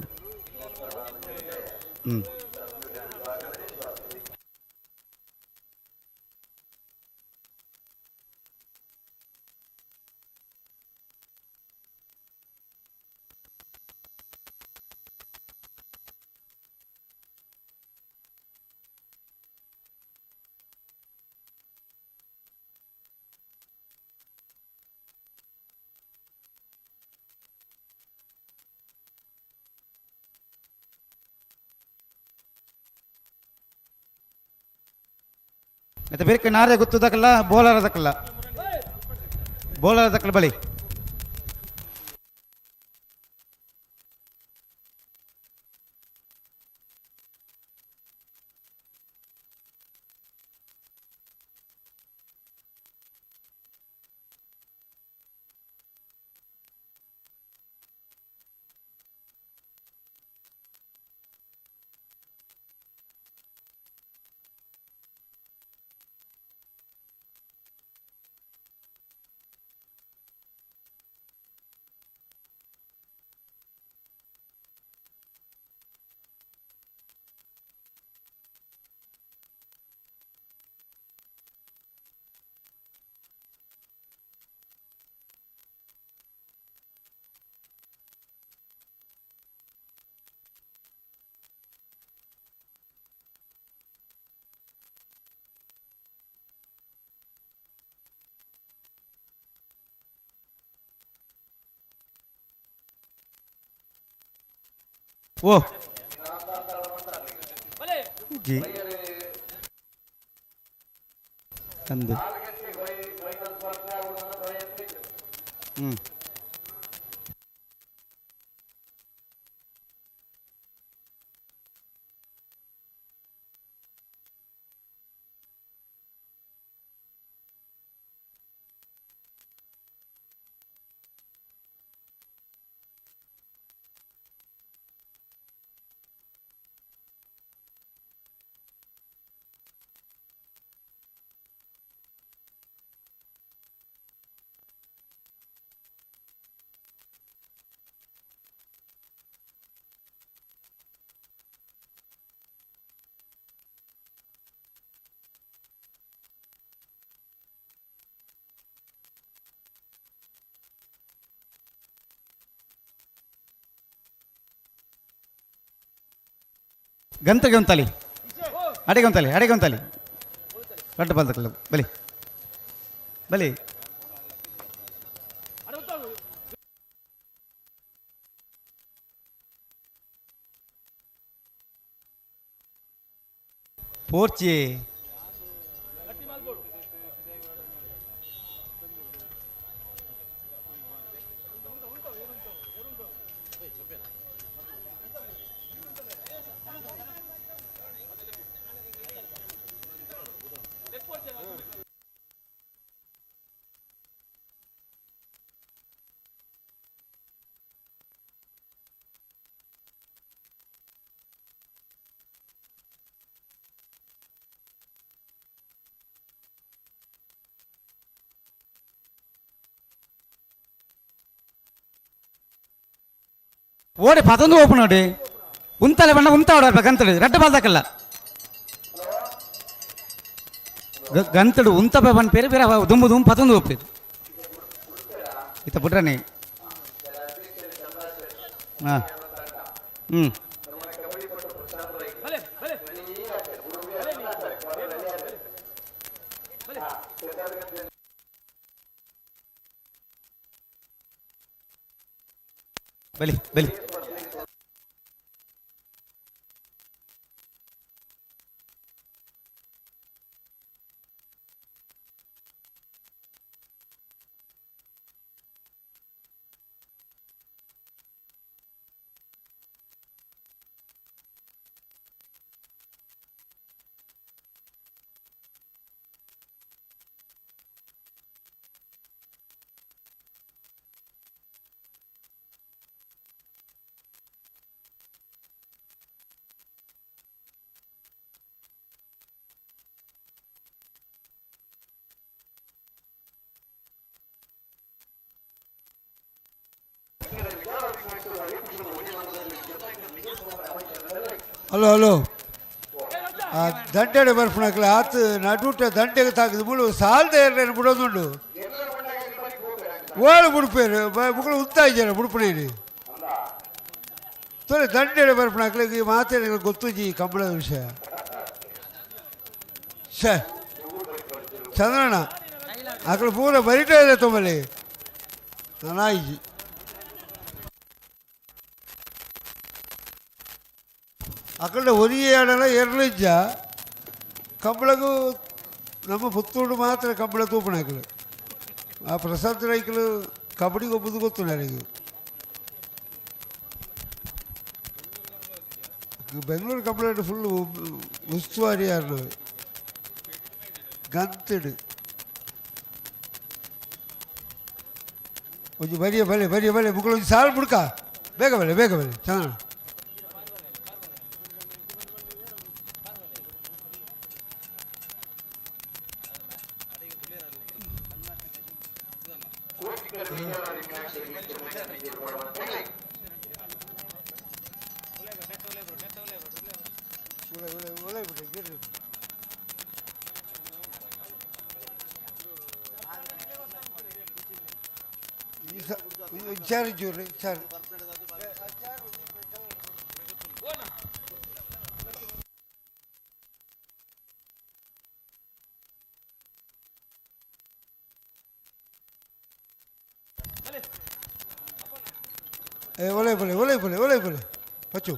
Speaker 2: ಮತ್ತೆ ಬೇರೆ ನಾರೇ ಗೊತ್ತದಕ್ಕಲ್ಲ ಬೋಲರದಕ್ಕಲ್ಲ ಬಳಿ ಓ ಜಿ ಅಂದು ಹ್ಞೂ ಗಂತಗೆ ಒಂತಲಿ ಅಡೆಗೊಂತಲಿ ರಟ್ಟು ಬಲ್ದಕ್ಕಲ್ಲ ಬಲಿ ಬಲಿ ಪೋರ್ಚಿ ಓಡಿ ಪತೊಂದು ಓಪನ್ ನೋಡಿ ಉಂತಲೆ ಬಣ್ಣ ಉಂತ ಓಡಬೇಕಂತೇಳಿ ರೆಡ್ಡ ಬಾಲ್ದಕ್ಕಲ್ಲ ಗಂತಡು ಉಂತ ಬಣ್ಣ ಪೇರು ಬೇರೆ ದುಂಬು ಪತೊಂದು ಓಪೇದು ಇತ್ತ ಬಿಟ್ರನಿ ಹಾಂ ಹ್ಞೂ ಬಲಿ ಬಲಿ
Speaker 3: ಹಲೋ ಹಲೋ ದಂಟೆಡೆ ಬರ್ಪಣಕ್ಲ ಆತು ನಡುಟ ದಂಟೆಗೆ ತಾಕಿದ ಬಿಡು ಸಾಲದ ಏರ್ಲೇನು ಬಿಡೋದುಂಡು ಓಳು ಬಿಡ್ಪೇರು ಮಕ್ಕಳು ಉತ್ತಾ ಇದ್ದಾರೆ ಬಿಡ್ಪಣೇನಿ ತೋರಿ ದಂಟೆಡೆ ಬರ್ಪಣಕ್ಲ ಈ ಮಾತೇನು ಗೊತ್ತುಜಿ ಕಂಬಳದ ವಿಷಯ ಚಂದ್ರಣ್ಣ ಅక్కడ ಪೂರ ಬರಿತಾ ಇದೆ ತೊಂಬಲ್ಲಿ ನಾನಾಯಿಜಿ ಅಕಡೆ ಒರಿಯೇ ಆಡಲ್ಲ ಎರಳಿಜ್ಜ ಕಂಬಳಗೂ ನಮ್ಮ ಪುತ್ತೂರು ಮಾತ್ರ ಕಂಬಳ ತೂಪಣ ಹಾಕಲು ಆ ಪ್ರಸಾದ್ ರೈಕಲು ಕಬಡ್ಡಿಗೆ ಒಬ್ಬದು ಗೊತ್ತು ನನಗೆ ಬೆಂಗಳೂರು ಕಂಬಳ ಫುಲ್ಲು ಉಸ್ತುವಾರಿ ಯಾರು ಗಂತಡು ಒಂದು ಬರಿಯ ಬಲೆ ಮುಗಳು ಒಂದು ಸಾಲು ಬಿಡ್ಕ ಬೇಗ ಬಲೆ ಚಂದ चार जोरे चार बोले बोले बोले बोले बोले बोले बच्चों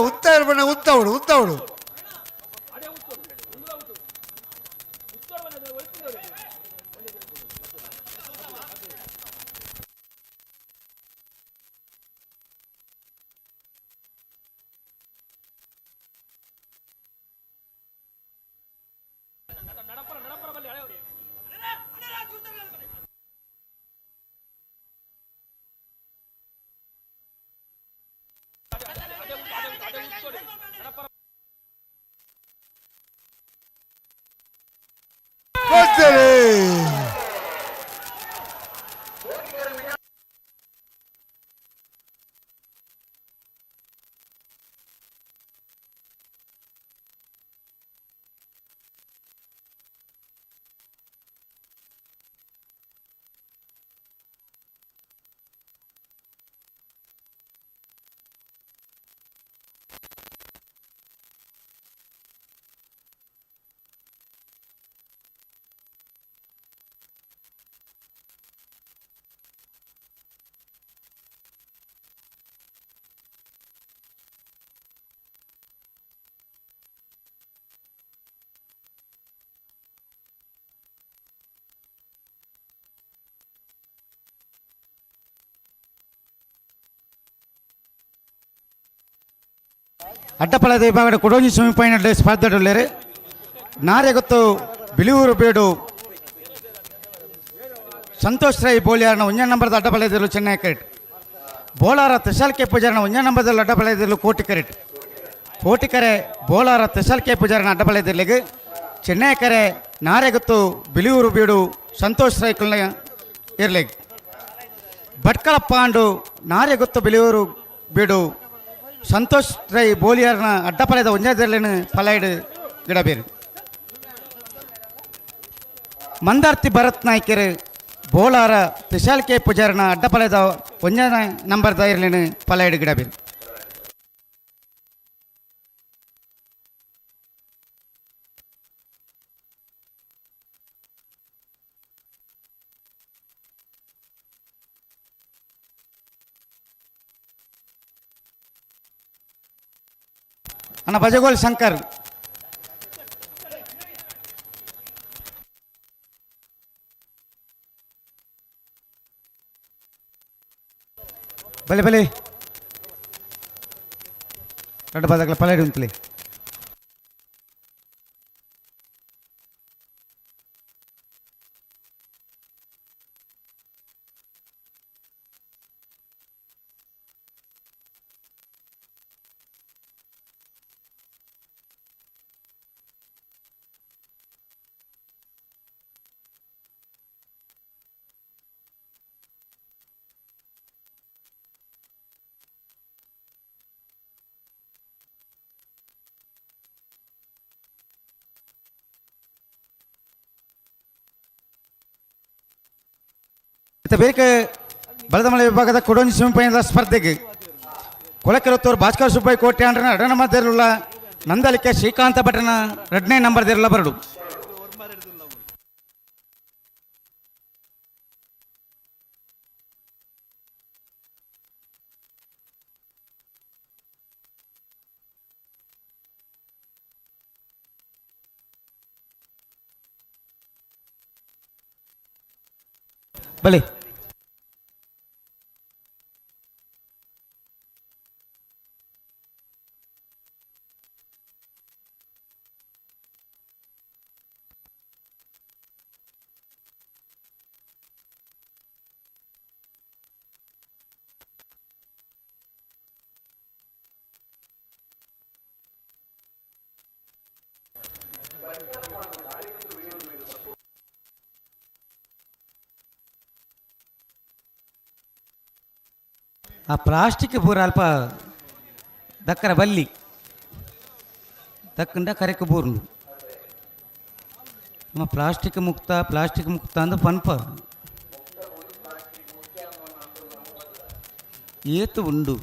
Speaker 3: ಉತ್ತ ಇರ್ಬೇಡ ಉತ್ತ ಹುಡು
Speaker 2: ಅಡ್ಡಪಳದ ವಿಭಾಗದ ಕುಡೋಜಿ ಸೆಮಿಫೈನಲ್ ಸ್ಪರ್ಧೆಡುಳ್ಳೇರು ನಾರೆಗೊತ್ತು ಬಿಳಿಯೂರು ಬೀಡು ಸಂತೋಷ್ ರೈ ಬೋಲಿಯಾರ್ನ 1 ನಂಬರ್ದ ಅಡ್ಡಪಳಯದಲ್ಲೂ ಚೆನ್ನೈ ಕ್ರಿಕೆಟ್ ಬೋಲಾರ ತೆಶಾಲ್ ಕೆ ಪೂಜಾರನ 1 ನಂಬರ್ದಲ್ಲಿ ಅಡ್ಡಪಳಯದಲ್ಲೂ ಕೋಟಿ ಕ್ರಿಕೆಟ್ ಕೋಟಿಕರೆ ಬೋಲಾರ ತೆಶಾಲ್ ಕೆ ಪೂಜಾರನ ಅಡ್ಡಪಳಯದಲ್ಲಿಗೆ ಚೆನ್ನೈ ಕರೆ ನಾರೆಗೊತ್ತು ಬಿಳಿಯೂರು ಬೀಡು ಸಂತೋಷ್ ರೈಕಲ್ನ ಇರ್ಲಿಗೆ ಭಟ್ಕಳ ಪಾಂಡು ನಾರೆಗೊತ್ತು ಬಿಳಿಯೂರು ಬೀಡು ಸಂತೋಷ್ ರೈ ಬೋಲಿಯಾರ್ನ ಅಡ್ಡಪಲಯದ ಒಂಜಾದಲ್ಲಿನ ಪಲಾಯ್ಡು ಗಿಡಬೇರು ಮಂದಾರ್ತಿ ಭರತ್ ನಾಯ್ಕರು ಬೋಲಾರ ತಿಶಾಲ್ ಕೆ ಪೂಜಾರನ ಅಡ್ಡಪಲಯದ 1 ನಂಬರ್ದ ಇರ್ಲಿನ ಪಲಾಯ್ಡು ಗಿಡಬೇರು ಅಣ್ಣ ಬಜಗೋಲ್ ಶಂಕರ್ ಬಲೆ ಬಲೆ ಎರಡು ಬದಗಳ ಪಲಾಡಿ ಉಂತಲಿ ಬೇಕೆ ಬಲದಮಲೆ ವಿಭಾಗದ ಕೊಡೋಂಜಿ ಸೆಮಿಫೈನಲ್ ಸ್ಪರ್ಧೆಗೆ ಕೊಳಕೆರತ್ತೂರು ಭಾಸ್ಕರ್ ಸುಬ್ಬಯ್ಯ ಕೋಟೆ ಅಂಡ್ರನ 2 ನಂಬರ್ದಿರುವ ನಂದಲಿಕೆ ಶ್ರೀಕಾಂತ ಭಟ್ರನ 2ನೇ ನಂಬರ್ದಿರಲ್ಲ ಬರಡು ಬಲೆ ಆ ಪ್ಲಾಸ್ಟಿಕ್ ಬೂರ ಅಲ್ಪ ದಕ್ಕರ ಬಲ್ಲಿ ದಕ್ಕಂಡ ಕರೆಕ ಬೂರ್ನು ನಮ್ಮ ಪ್ಲಾಸ್ಟಿಕ್ ಮುಕ್ತ ಅಂದ ಪನ್ಪ ಏತು ಉಂಡು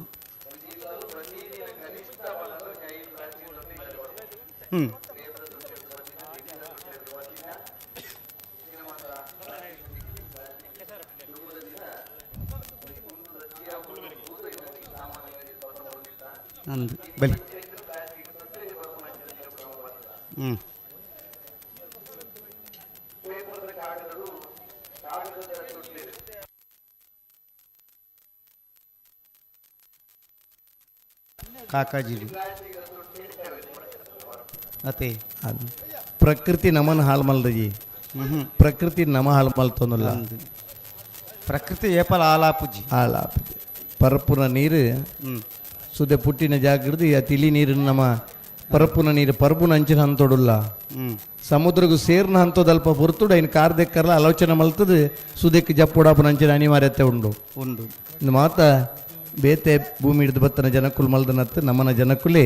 Speaker 2: ಅಂದು ಬಲಿ ಕಾಕಾಜಿಡಿ ಅತೆ
Speaker 9: ಪ್ರಕೃತಿ ನಮ್ಮನ್ನು ಹಾಳು ಮಲ್ರಿ ಪ್ರಕೃತಿ ನಮ್ಮ ಹಾಳು ಮಲ್ತೊಂದಿಲ್ಲ
Speaker 2: ಪ್ರಕೃತಿ ಏಪಲ ಆಲಾಪುಜಿ
Speaker 9: ಹಾಳಾಪುಜಿ ಪರಪುನ ನೀರು ಸುದೆ ಪುಟ್ಟಿನ ಜಾಗೃತಿ ಆ ತಿಳಿ ನೀರು ನಮ್ಮ ಪರಪುನ ನೀರು ಪರಪುನ ಅಂಚಿನ ಹಂತೊಡುಲ್ಲ ಸಮುದ್ರಗೂ ಸೇರ್ನ ಹಂತೋದಲ್ಪ ಹೊರತುಡು ಐನು ಕಾರ್ದೆಕ್ಕರ್ಲ ಆಲೋಚನೆ ಮಲ್ತದು ಸುದಕ್ಕೆ ಜಪ್ಪುಡಾಪನ ಅಂಚಿನ ಅನಿವಾರ್ಯತೆ ಉಂಡು ಇನ್ನು ಮಾತ ಬೇತೆ ಭೂಮಿ ಹಿಡಿದು ಬತ್ತನ ಜನಕ್ಕುಲ್ ಮಲ್ದನತ್ತು ನಮ್ಮನ ಜನಕ್ಕುಲೇ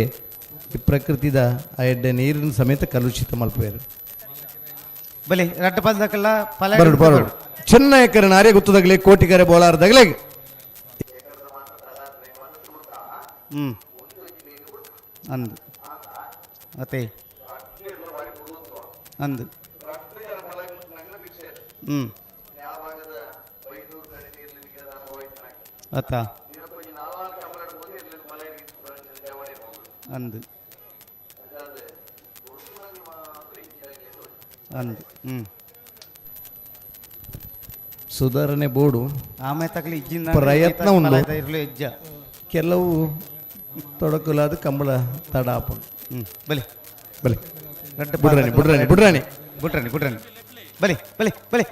Speaker 9: ಈ ಪ್ರಕೃತಿದ ಆ ಎಡ್ಡೆ ನೀರಿನ ಸಮೇತ ಕಲುಷಿತ ಮಲ್ಪೇರು
Speaker 2: ಬಲಿ ರಟ್ಟ ಪದಕಲ್ಲ
Speaker 9: ಬರಡು ಬರಡು ಚೆನ್ನೈಕರ ನಾರೇ ಗುತ್ತದಾಗಲೇ ಕೋಟಿಕರೆ ಬೋಲಾರದಾಗಲೇ
Speaker 2: ಅಂದು ಅತೆ ಅಂದು ಅತ್ತ ಅಂದು ಅಂದು
Speaker 9: ಸುಧಾರಣೆ ಬೋರ್ಡು
Speaker 2: ಆಮೇಲೆ ತಗಲಿ ಇಜ್ಜಿಂದ
Speaker 9: ಪ್ರಯತ್ನ ಉಂಟು
Speaker 2: ಇರಲು ಹೆಜ್ಜ
Speaker 9: ಕೆಲವು ತೊಡಕುಲಾದ ಕಂಬಳ ತಡ ಆಪುಂಡು
Speaker 2: ಬಲಿ
Speaker 9: ಬಲಿ ಬುಡ್ರಾಣಿ ಬುಡ್ರಾಣಿ ಬುಡ್ರಾಣಿ
Speaker 2: ಬಿಟ್ರನಿ ಬಿಟ್ರನಿ ಬಲಿ ಬಲಿ ಬಲಿ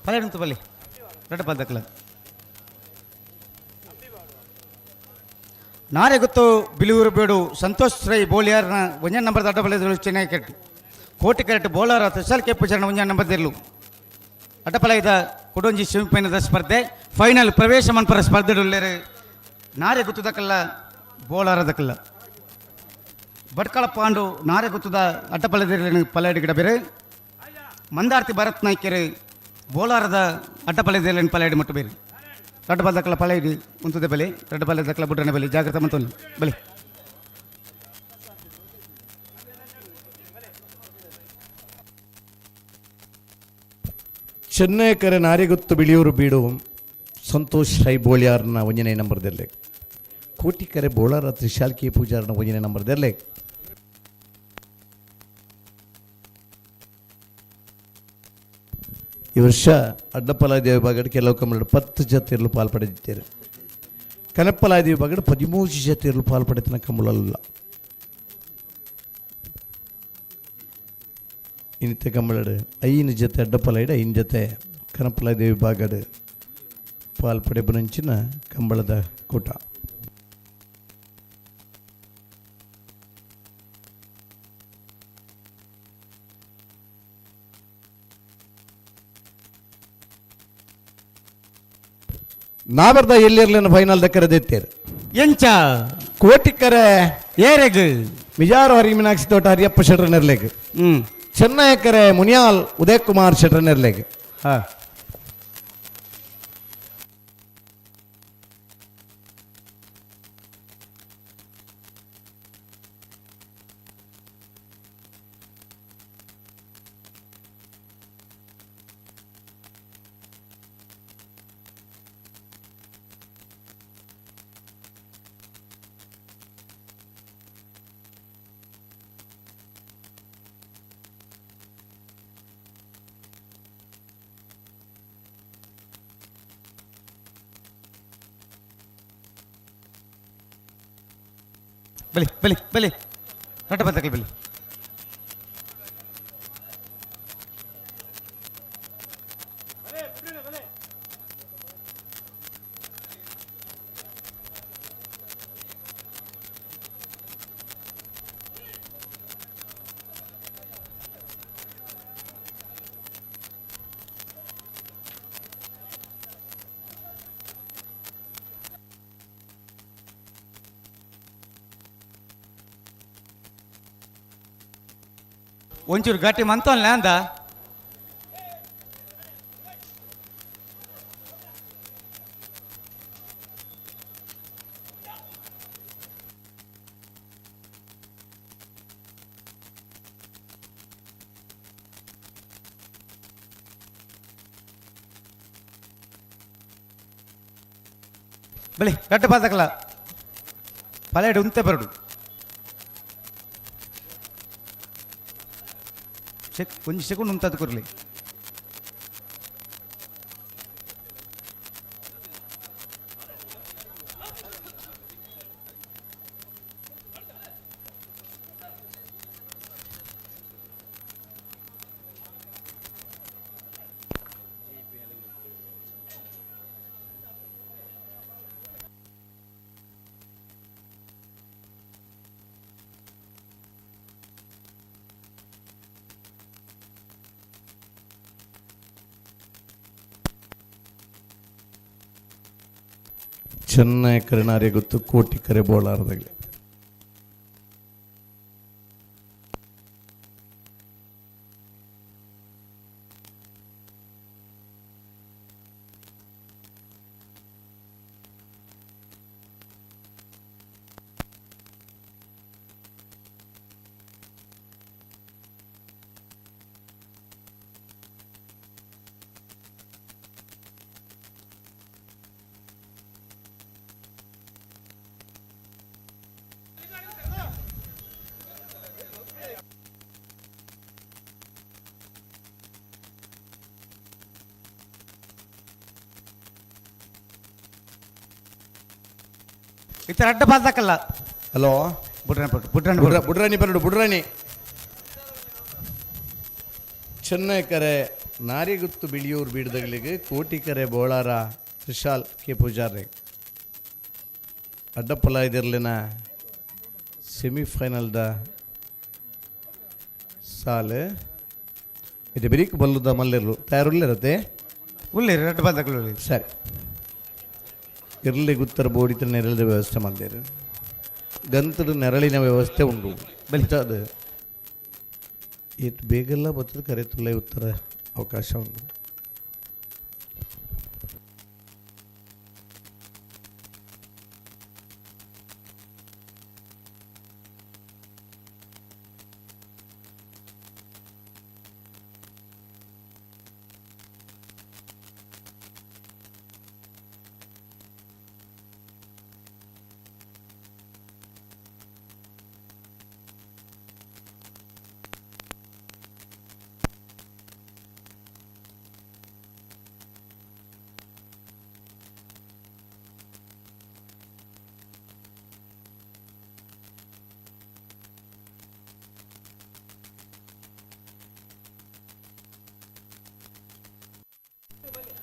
Speaker 2: ಪಲೆ ಉಂಟು ಬಲಿ ರಟ್ಟ ಪದಕಲ ನಾರೇ ಗೊತ್ತು ಬಿಲೂರು ಬೇಡು ಸಂತೋಷ್ ರೈ ಬೋಲಿಯಾರ್ನ ಒಂಜನ್ ನಂಬರ್ ಅಡ್ಡ ಬಲೆದರು ಚೆನ್ನೈ ಕೆಟ್ಟು ಕೋಟಿ ಕೆರೆಟ್ Bolara Tushar K ಪೂಜಾರನ ಒಂಜನ್ number ತೆರಲು ಅಡ್ಡಪಲಯದ ಕೊಡೊಂಜಿ semifinal ಸ್ಪರ್ಧೆ ಫೈನಲ್ ಪ್ರವೇಶ ಮನ್ಪರ ಸ್ಪರ್ಧೆಡುಲ್ಲೇರು ನಾರೇ ಗೊತ್ತುದಕ್ಕಲ್ಲ ಬೋಲಾರದಕ್ಕಲ್ಲ ಭಟ್ಕಳ ಪಾಂಡು ನಾರೇ ಗೊತ್ತುದ ಅಡ್ಡಪಲದ ಪಲ್ಲಾಡಿ ಬೇರೆ ಮಂದಾರ್ತಿ ಭರತ್ ನಾಯ್ಕೆರೆ ಬೋಲಾರದ ಅಡ್ಡಪಲದ ಪಲ್ಲಾಡಿ ಮಟ್ಟು ಬೇರೆ ರಡ್ಡ ಬದಕ್ಕಲ ಪಲ್ಲಾಡಿ ಮುಂತುದೆ ಬಲಿ ರಡ್ಡ ಬಲದಕ್ಕಲ ಬುಡ್ರನೆ ಬಲಿ ಜಾಗ್ರತ ಮಂತೊಂದು ಬಲಿ
Speaker 9: ಚೆನ್ನೈಕರ ನಾರಿಗುತ್ತು ಬಿಳಿಯೂರು ಬೀಡು ಸಂತೋಷ್ ರೈ ಬೋಳಿಯಾರ್ನ ಒಂಜನೇ ನಂಬರ್ದಲ್ಲೇ ಕೋಟಿಕರೆ ಬೋಳಾರ ತ್ರಿಶಾಲ್ ಕೆ ಪೂಜಾರ್ನ ಒಂಜನೇ ನಂಬರ್ದಲ್ಲೇ ಈ ವರ್ಷ ಅಡ್ಡಪಲಾದಿ ವಿಭಾಗದ ಕೆಲವು ಕಮ್ಮಲು 10 ಜತೆಯಲ್ಲೂ ಪಾಲ್ಪಡೆದಿದ್ದಾರೆ ಕನಪ್ಪಲಾದಿ ವಿಭಾಗದ 13 ಜತೆಯಲ್ಲೂ ಪಾಲ್ಪಡೆತನ ಕಮ್ಮಲಲ್ಲ ಇನ್ನಿತ ಕಮ್ಮಲಡು 5 ಜತೆ ಅಡ್ಡಪಲಾಯ್ಡ 5 ಜತೆ ಕನಪ್ಪಲಾದಿ ವಿಭಾಗದ ಪಾಲ್ಪಡೆ ಬರಂಚಿನ ಕಂಬಳದ ಕೂಟ ನಾವರ್ದ ಎಲ್ಲಿರ್ಲಿನ ಫೈನಲ್ ದಕ್ಕರದೆತ್ತೇರು
Speaker 2: ಎಂಚ
Speaker 9: ಕೋಟಿಕರೆ
Speaker 2: ಏರೆಗ್
Speaker 9: ಮಿಜಾರು ಹರಿಮೀನಾಕ್ಷಿ ತೋಟ ಹರಿಯಪ್ಪ ಶೆಟ್ರ ನೆರ್ಲೆಗ್ ಚೆನ್ನೈಕರೆ ಮುನಿಯಾಲ್ ಉದಯ್ ಕುಮಾರ್ ಶೆಟ್ರ ನೆರ್ಲೆಗ್
Speaker 2: ಬಲಿ ಬಲಿ ಬಲಿ ರಟ್ಟ ಬದಕಲ್ ಬಲಿ ಒಂಚೂರು ಗಟ್ಟಿ ಮಂತಲ್ಲ ಅಂದ ಬಲಿ ಗಟ್ಟ ಪಾದಕಲ ಪಲೇಡು ಉಂತೆ ಬರಡು ಒಂಜಿ ಸೆಕೆಂಡ್ ಉಂತದ್ದು ಕೊರ್ಲಿ
Speaker 9: ಚೆನ್ನೈ ಕರೆನಾರೆ ಗೊತ್ತು ಕೋಟಿ ಕರೆ ಬೋಳಾರದಾಗಲಿ
Speaker 2: ಇತರ ಅಡ್ಡ ಪಾದಕಲ್ಲ.
Speaker 9: ಹಲೋ
Speaker 2: ಬುಡ್ರಾಣಿ
Speaker 9: ಬುಡ್ರಾಣಿ ಚೆನ್ನೈ ಕರೆ ನಾರಿಗುತ್ತು ಬಿಳಿಯೂರು ಬೀಡದಗಳಿಗೆ ಕೋಟಿ ಕರೆ ಬೋಳಾರ ವಿಶಾಲ್ ಕೆ ಪೂಜಾರಿ ಅಡ್ಡಪ್ಪಲ ಇದಿರಲಿನ ಸೆಮಿಫೈನಲ್ದ ಸಾಲು ಇದು ಬಿರಿಕ್ ಬಲ್ಲುದ ಮಲ್ಲಿರ್ಲು ತಯಾರುಲ್ಲಿರತ್ತೆ
Speaker 2: ಉಳ್ಳಿರಿ ಅಡ್ಡ ಪಾದಕಲು
Speaker 9: ಸರಿ ಇರಲಿ ಗುತ್ತರ ಬೋಡಿತ ನೆರಳಿನ ವ್ಯವಸ್ಥೆ ಮಾಡಿದ್ದೇವೆ ಗಂತದ ನೆರಳಿನ ವ್ಯವಸ್ಥೆ ಉಂಟು ಅದು ಇದು ಬೇಗೆಲ್ಲ ಬರ್ತದೆ ಕರೆತುಲ್ಲ ಉತ್ತರ ಅವಕಾಶ ಉಂಟು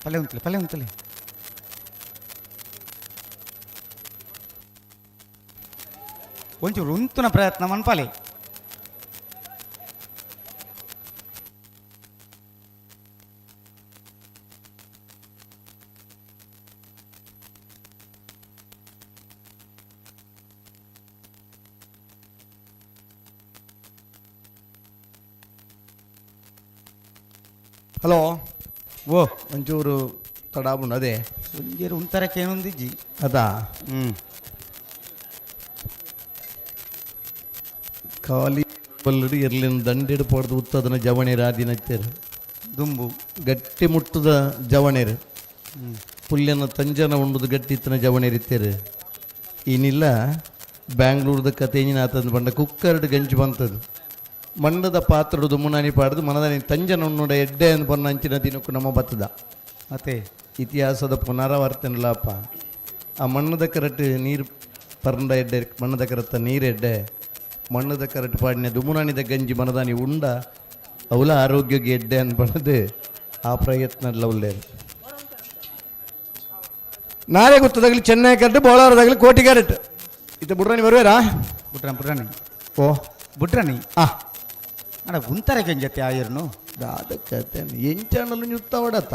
Speaker 2: ಪಲ್ಯ ಉಂತಲಿ ಒಂಚೂರು ಉಂತುನ ಪ್ರಯತ್ನ ಮನ್ಪಾಲೆ
Speaker 9: ಹಲೋ
Speaker 2: ಓ
Speaker 9: ಒಂಚೂರು ತಡಾಬುಂಡು ಅದೇ
Speaker 2: ಒಂಜೇರು ಉಂತರಕ್ಕೆ ಏನೊಂದಿಜ್ಜಿ
Speaker 9: ಅದಾ ಖಾಲಿ ಬಲ್ಲಡು ಇರ್ಲಿನ ದಂಡೆಡು ಪಡೆದು ಉತ್ತದನ ಜವಣೇರು ಆದಿನ
Speaker 2: ದುಂಬು
Speaker 9: ಗಟ್ಟಿ ಮುಟ್ಟದ ಜವಣೇರು ಪುಲ್ಯನ ತಂಜನ ಉಂಡುದು ಗಟ್ಟಿ ಇತ್ತನ ಜವಣೇರಿತ್ತೇರು ಏನಿಲ್ಲ ಬ್ಯಾಂಗ್ಳೂರ್ದ ಕಥೆಯಿನ ಆತಂದು ಬಂಡ ಕುಕ್ಕರ್ಡ್ ಗಂಜಿ ಬಂತದು ಮಂಡದ ಪಾತ್ರಡು ದುಮ್ಮುನಾನಿ ಪಾಡ್ದು ಮನದಾನಿ ತಂಜನ ಉಣ್ಣುಡ ಎಡ್ಡೆ ಅಂದು ಪೊನ್ನ ಅಂಚಿನ ದಿನಕ್ಕೂ ನಮ್ಮ ಬತ್ತದ
Speaker 2: ಮತ್ತೆ
Speaker 9: ಇತಿಹಾಸದ ಪುನರಾವರ್ತನಲ್ಲಪ್ಪ ಆ ಮಣ್ಣದ ಕರಟ್ ನೀರು ಪರ್ಂಡ ಎಡ್ಡೆ ಮಣ್ಣದ ಕರತ್ತ ನೀರೆಡ್ಡೆ ಮಣ್ಣದ ಕರಟ್ ಪಾಡಿನ ದುಮುನಾನಿದ ಗಂಜಿ ಮನದಾನಿ ಉಂಡ ಅವಲ ಆರೋಗ್ಯಕ್ಕೆ ಎಡ್ಡೆ ಅನ್ಬಣದು ಆ ಪ್ರಯತ್ನ ಉಳ್ಳೇರು ನಾಳೆ ಗೊತ್ತದಾಗಲಿ ಚೆನ್ನೈ ಕರಟ್ ಬೋಳಾರದಾಗಲಿ ಕೋಟಿ ಕರಟ್ ಇದು ಬುಡ್ರಾಣಿ ಬರುವೇರಾ
Speaker 2: ಬುಡ್ರಾಣಿ
Speaker 9: ಓ
Speaker 2: ಬುಡ್ರಾಣಿ ಅಣ್ಣ ಉಂತರಕ್ಕೆ ಜೊತೆ ಆಯರ್ನು
Speaker 9: ಅದಕ್ಕೆ ಎಂಚಾಣಲು ಯುತ್ತ ಹೊಡತ್ತ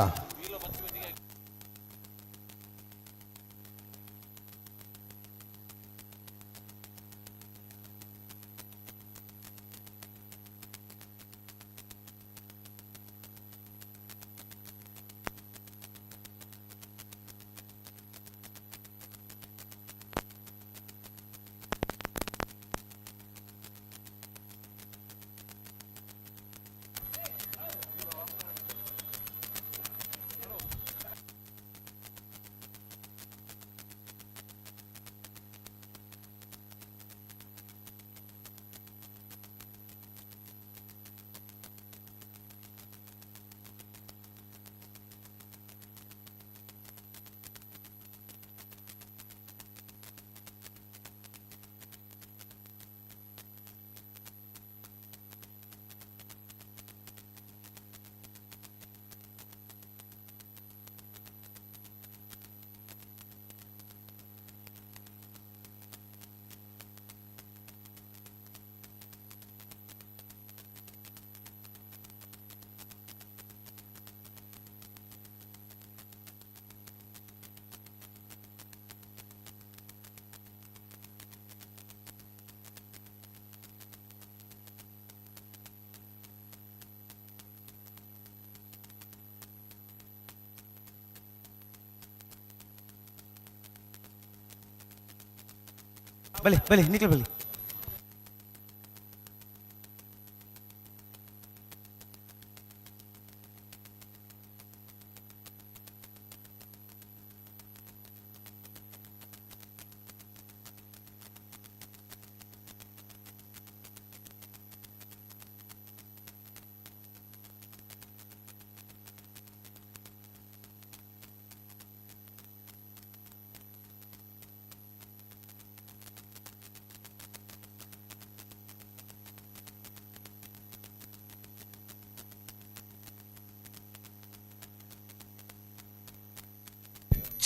Speaker 2: ಬಲಿ ಬಲಿ ನಿಖಿಲ್ ಬಲಿ.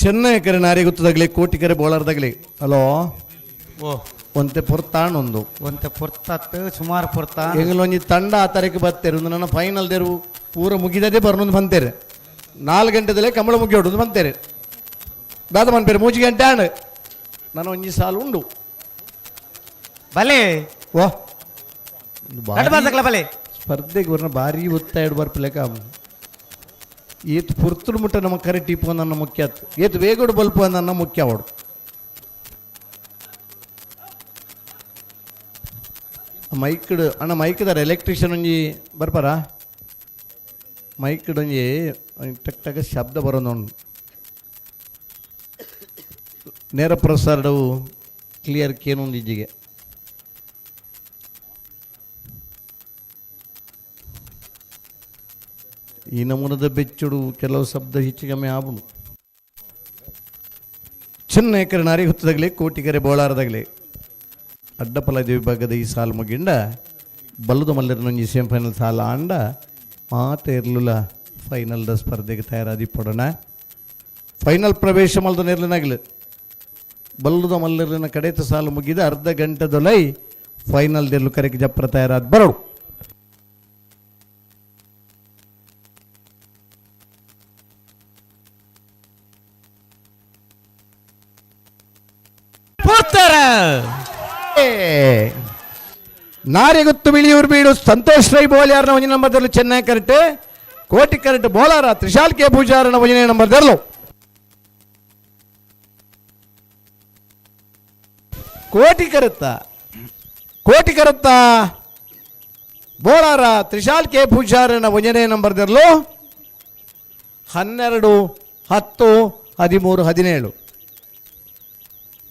Speaker 9: ಚೆನ್ನೈ ಕರೆ ನಾರಿ ಗೊತ್ತದಾಗಲಿ ಕೋಟಿಕೆರೆ ಬೋಳಾರ್ದಾಗಲಿ ಹಲೋ
Speaker 2: ಓ
Speaker 9: ಒಂತೆ ಪುರ್ತಾಣೊಂದು
Speaker 2: ಒಂತೆ ಪುರ್ತತ್ತು ಸುಮಾರು ಪುರ್ತ
Speaker 9: ಎಂಗ್ಲೊಂಜಿ ತಂಡ ಆ ತಾರೀಕು ಬರ್ತೇರು ಒಂದು ನನ್ನ ಫೈನಲ್ ದೇರು ಪೂರ ಮುಗಿದದೇ ಬರ್ನೊಂದು ಬಂತೇರೆ 4 ಗಂಟೆದಲ್ಲೇ ಕಂಬಳ ಮುಗಿ ಹೊಡೋದು ಬಂತೇರೆ ದಾದ ಮನ್ಪೇರು 3 ಗಂಟೆ ಆಂಡ್ ನಾನು ಒಂಜಿ ಸಾಲು ಉಂಡು
Speaker 2: ಬಲೆ
Speaker 9: ಓ
Speaker 2: ಬಲೆ
Speaker 9: ಸ್ಪರ್ಧೆಗೆ ಬರ್ನ ಭಾರಿ ಒತ್ತಾಯ ಬರ್ಪಿಲೆಕ ಏತ್ ಪುರ್ತುಡು ಮುಟ್ಟ ನಮ್ಮ ಕರೆ ಟೀಪು ನನ್ನ ಮುಖ್ಯ ಏತ್ ವೇಗೋಡು ಬಲ್ಪು ನನ್ನ ಮುಖ್ಯ ಅವಡು ಮೈಕ್ಡ್ ಅಣ್ಣ ಮೈಕ್ದಾರ ಎಲೆಕ್ಟ್ರಿಷಿಯನ್ ಒಂಜಿ ಬರ್ಪಾರ ಮೈಕ್ಡ್ ಒಂಜಿ ಟಕ್ ಟಕ್ ಶಬ್ದ ಬರೋದು ನೇರ ಪ್ರಸಾರವು ಕ್ಲಿಯರ್ ಕೇನೊಂದು ಇಜ್ಜಿಗೆ ಈ ನಮೂನದ ಬೆಚ್ಚುಡು ಕೆಲವು ಶಬ್ದ ಹೆಚ್ಚಿಗಮ್ಮೆ ಆಬುನು ಚೆನ್ನೈ ಕರೆ ನಾರಿ ಹೊತ್ತದಾಗಲಿ ಕೋಟಿಕೆರೆ ಬೋಳಾರದಾಗಲಿ ಅಡ್ಡಪಲದ ವಿಭಾಗದ ಈ ಸಾಲು ಮುಗಿಂಡ ಬಲ್ಲದ ಮಲ್ಲರನೊಂಜಿ ಸೆಮಿಫೈನಲ್ ಸಾಲ ಆಂಡ ಮಾತ ಇರ್ಲಿಲ್ಲ ಫೈನಲ್ದ ಸ್ಪರ್ಧೆಗೆ ತಯಾರಾದಿ ಪಡೋಣ ಫೈನಲ್ ಪ್ರವೇಶ ಮಲ್ದ ನೆರ್ಲಿನಾಗಲಿ ಬಲ್ಲದ ಮಲ್ಲರಿನ ಕಡೆತ ಸಾಲು ಮುಗಿದ ಅರ್ಧ ಗಂಟೆದೊಲೈ ಫೈನಲ್ ದೆರ್ಲು ಕರೆಗೆ ಜಪ್ರ ತಯಾರಾದ ಬರೋಡು ನಾರಿ ಗೊತ್ತು ಬಿಳಿಯೂರು ಬೀಡು ಸಂತೋಷ್ ರೈ ಬೋಲ್ಯಾರನ ಒಂಜಿ ನಂಬರ್ದಲ್ಲೂ ಚೆನ್ನೈ ಕರೆಕ್ಟ್ ಕೋಟಿ ಕರೆಕ್ಟ್ ಬೋಲಾರ ತ್ರಿಶಾಲ್ ಕೆ ಪೂಜಾರನ ಒಂಜನೇ ನಂಬರ್ದಲ್ಲೂ ಕೋಟಿ ಕರುತ್ತಾ ಬೋಲಾರ ತ್ರಿಶಾಲ್ ಕೆ ಪೂಜಾರನ ಒಂಜನೇ ನಂಬರ್ದಲ್ಲೂ 12, 10, 13, 17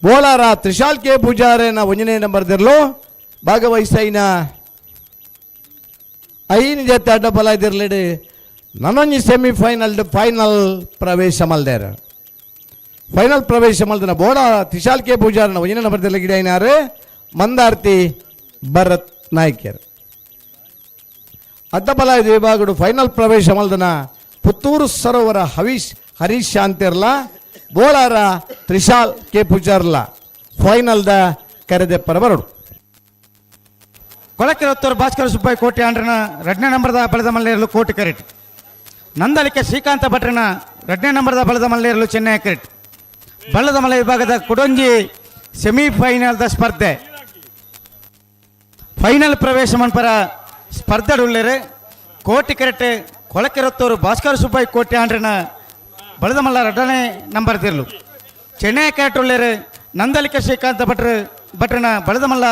Speaker 9: ಬೋಲಾರ ತ್ರಿಶಾಲ್ ಕೆ ಪೂಜಾರನ ಒಂಜನೇ ನಂಬರ್ದಿರ್ಲು ಭಾಗವಹಿಸೈನ 5 ಜೊತೆ ಅಡ್ಡಬಲ ಇದಿರ್ಲಿಡಿ ನನ್ನೊಂಜಿ ಸೆಮಿಫೈನಲ್ ಫೈನಲ್ ಪ್ರವೇಶ ಮಲ್ದೇರ ಫೈನಲ್ ಪ್ರವೇಶ ಮಲ್ದನ ಬೋಲಾರ ತ್ರಿಶಾಲ್ ಕೆ ಪೂಜಾರನ ಒಂಜನೇ ನಂಬರ್ದಿರ್ಲಿ ಗಿಡೈನಾರು ಮಂದಾರ್ತಿ ಭರತ್ ನಾಯ್ಕರ್ ಅಡ್ಡಬಲ ವಿಭಾಗಡು ಫೈನಲ್ ಪ್ರವೇಶ ಮಲ್ದನ ಪುತ್ತೂರು ಸರೋವರ ಹರೀಶ್ ಶಾಂತಿರ್ಲ ಬೋಲಾರ ತ್ರಿಶಾಲ್ ಕೆ ಪೂಜಾರ್ಲ ಫೈನಲ್ದ ಕರೆದೆ ಪರಬರಡು
Speaker 2: ಕೊಳಕೆರತ್ತೂರು ಭಾಸ್ಕರ ಸುಬ್ಬಯ್ಯ ಕೋಟೆ ಆಂಡ್ರನ 2ನೇ ನಂಬರ್ದ ಬಲದ ಮಲ್ಲೇರಲು ಕೋಟಿ ಕರೆಟ್ ನಂದಲಿಕೆ ಶ್ರೀಕಾಂತ ಭಟ್ರನ 2ನೇ ನಂಬರ್ದ ಬಲದ ಮಲ್ಲೇರಲು ಚೆನ್ನೈ ಕರೆಟ್ ಬಲದ ಮಲೆ ವಿಭಾಗದ ಕುಡೊಂಜಿ ಸೆಮಿಫೈನಲ್ದ ಸ್ಪರ್ಧೆ ಫೈನಲ್ ಪ್ರವೇಶ ಮನ್ಪರ ಸ್ಪರ್ಧೆಡುಳ್ಳೇರು ಕೋಟಿ ಕರೆಟ್ ಕೊಳಕೆರತ್ತೂರು ಭಾಸ್ಕರ ಸುಬ್ಬಯ್ಯ ಕೋಟೆ ಆಂಡ್ರನ ಬಲದ ಮಲ್ಲ 2ನೇ ನಂಬರ್ ತಿರ್ಲು ಚೆನ್ನೈ ಕರೆಟ್ ಉಳ್ಳೇರು ನಂದಲಿಕೆ ಶ್ರೀಕಾಂತ ಭಟ್ರನ ಬಲದ ಮಲ್ಲ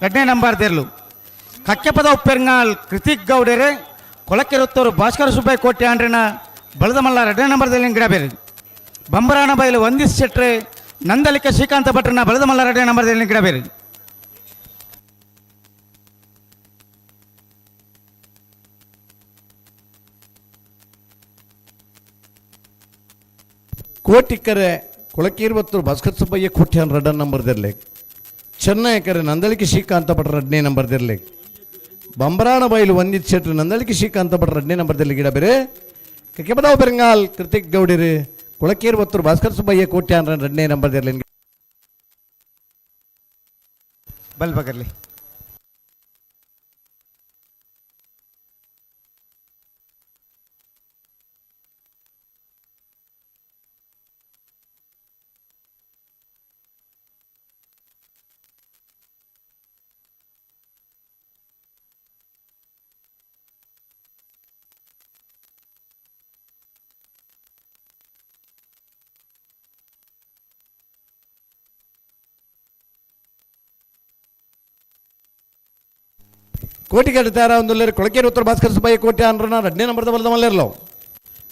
Speaker 2: 2ನೇ ನಂಬರ್ ತಿರ್ಲು ಕಕ್ಕೆಪದ ಉಪ್ಪೆರ್ಗಾಲ್ ಕೃತಿಕ್ ಗೌಡರು ಕೊಳಕೆರತ್ತೂರು ಭಾಸ್ಕರ ಸುಬ್ಬಯ್ಯ ಕೋಟೆ ಆಂಡ್ರನ ಬಲದ ಮಲ್ಲ 2ನೇ ನಂಬರ್ದಲ್ಲಿ ಗಿಡಬೇರು ಬಂಬರಾಣ ಬಯಲು ವಂದಿಸ್ ಶೆಟ್ರೆ ನಂದಲಿಕೆ ಶ್ರೀಕಾಂತ ಭಟ್ರನ ಬಲದ ಮಲ್ಲ 2ನೇ ನಂಬರ್ದಲ್ಲಿ ಗಿಡಬೇರು
Speaker 9: ಕೋಟಿಕರೆ ಕೊಳಕೀರ್ವತ್ತೂರು ಭಾಸ್ಕರ ಸುಬ್ಬಯ್ಯ ಕೋಟೆ 2ನೇ ನಂಬರ್ದಿರ್ಲಿ ಚೆನ್ನೈ ಕರೆ ನಂದಲಿಕೆ ಶ್ರೀಕಾಂತ ಭಟ್ರ 2ನೇ ನಂಬರ್ದಿರ್ಲಿ ಬಂಬರಾಣ ಬಯಲು ವಂದಿತ್ ಶೆಟ್ರು ನಂದಲಿಕೆ ಶ್ರೀಕಾಂತ ಭಟ್ರ 2ನೇ ನಂಬರ್ದಲ್ಲಿ ಗಿಡ ಬೇರೆ ಕಕ್ಕೆಪದಾವ್ ಬೆರಂಗಾಲ್ ಕೃತಿಕ್ ಗೌಡಿರು ಕೊಳಕೀರ್ವತ್ತೂರು ಭಾಸ್ಕರ ಸುಬ್ಬಯ್ಯ ಕೋಟೆ 2ನೇ ನಂಬರ್ದಿರ್ಲಿ
Speaker 2: ಬಲ್ಬಗರ್ಲಿ
Speaker 9: ಕೋಟಿಕೆರೆ ತಯಾರ ಒಂದು ಕೊಳಕೇರಿ ಉತ್ತರ ಭಾಸ್ಕರ ಸುಬ್ಬಯ್ಯ ಕೋಟೆ ಅಂದ್ರನ 2ನೇ ನಂಬರ್ದ ಬಲದ ಮಲ್ಲಿರ್ಲೋ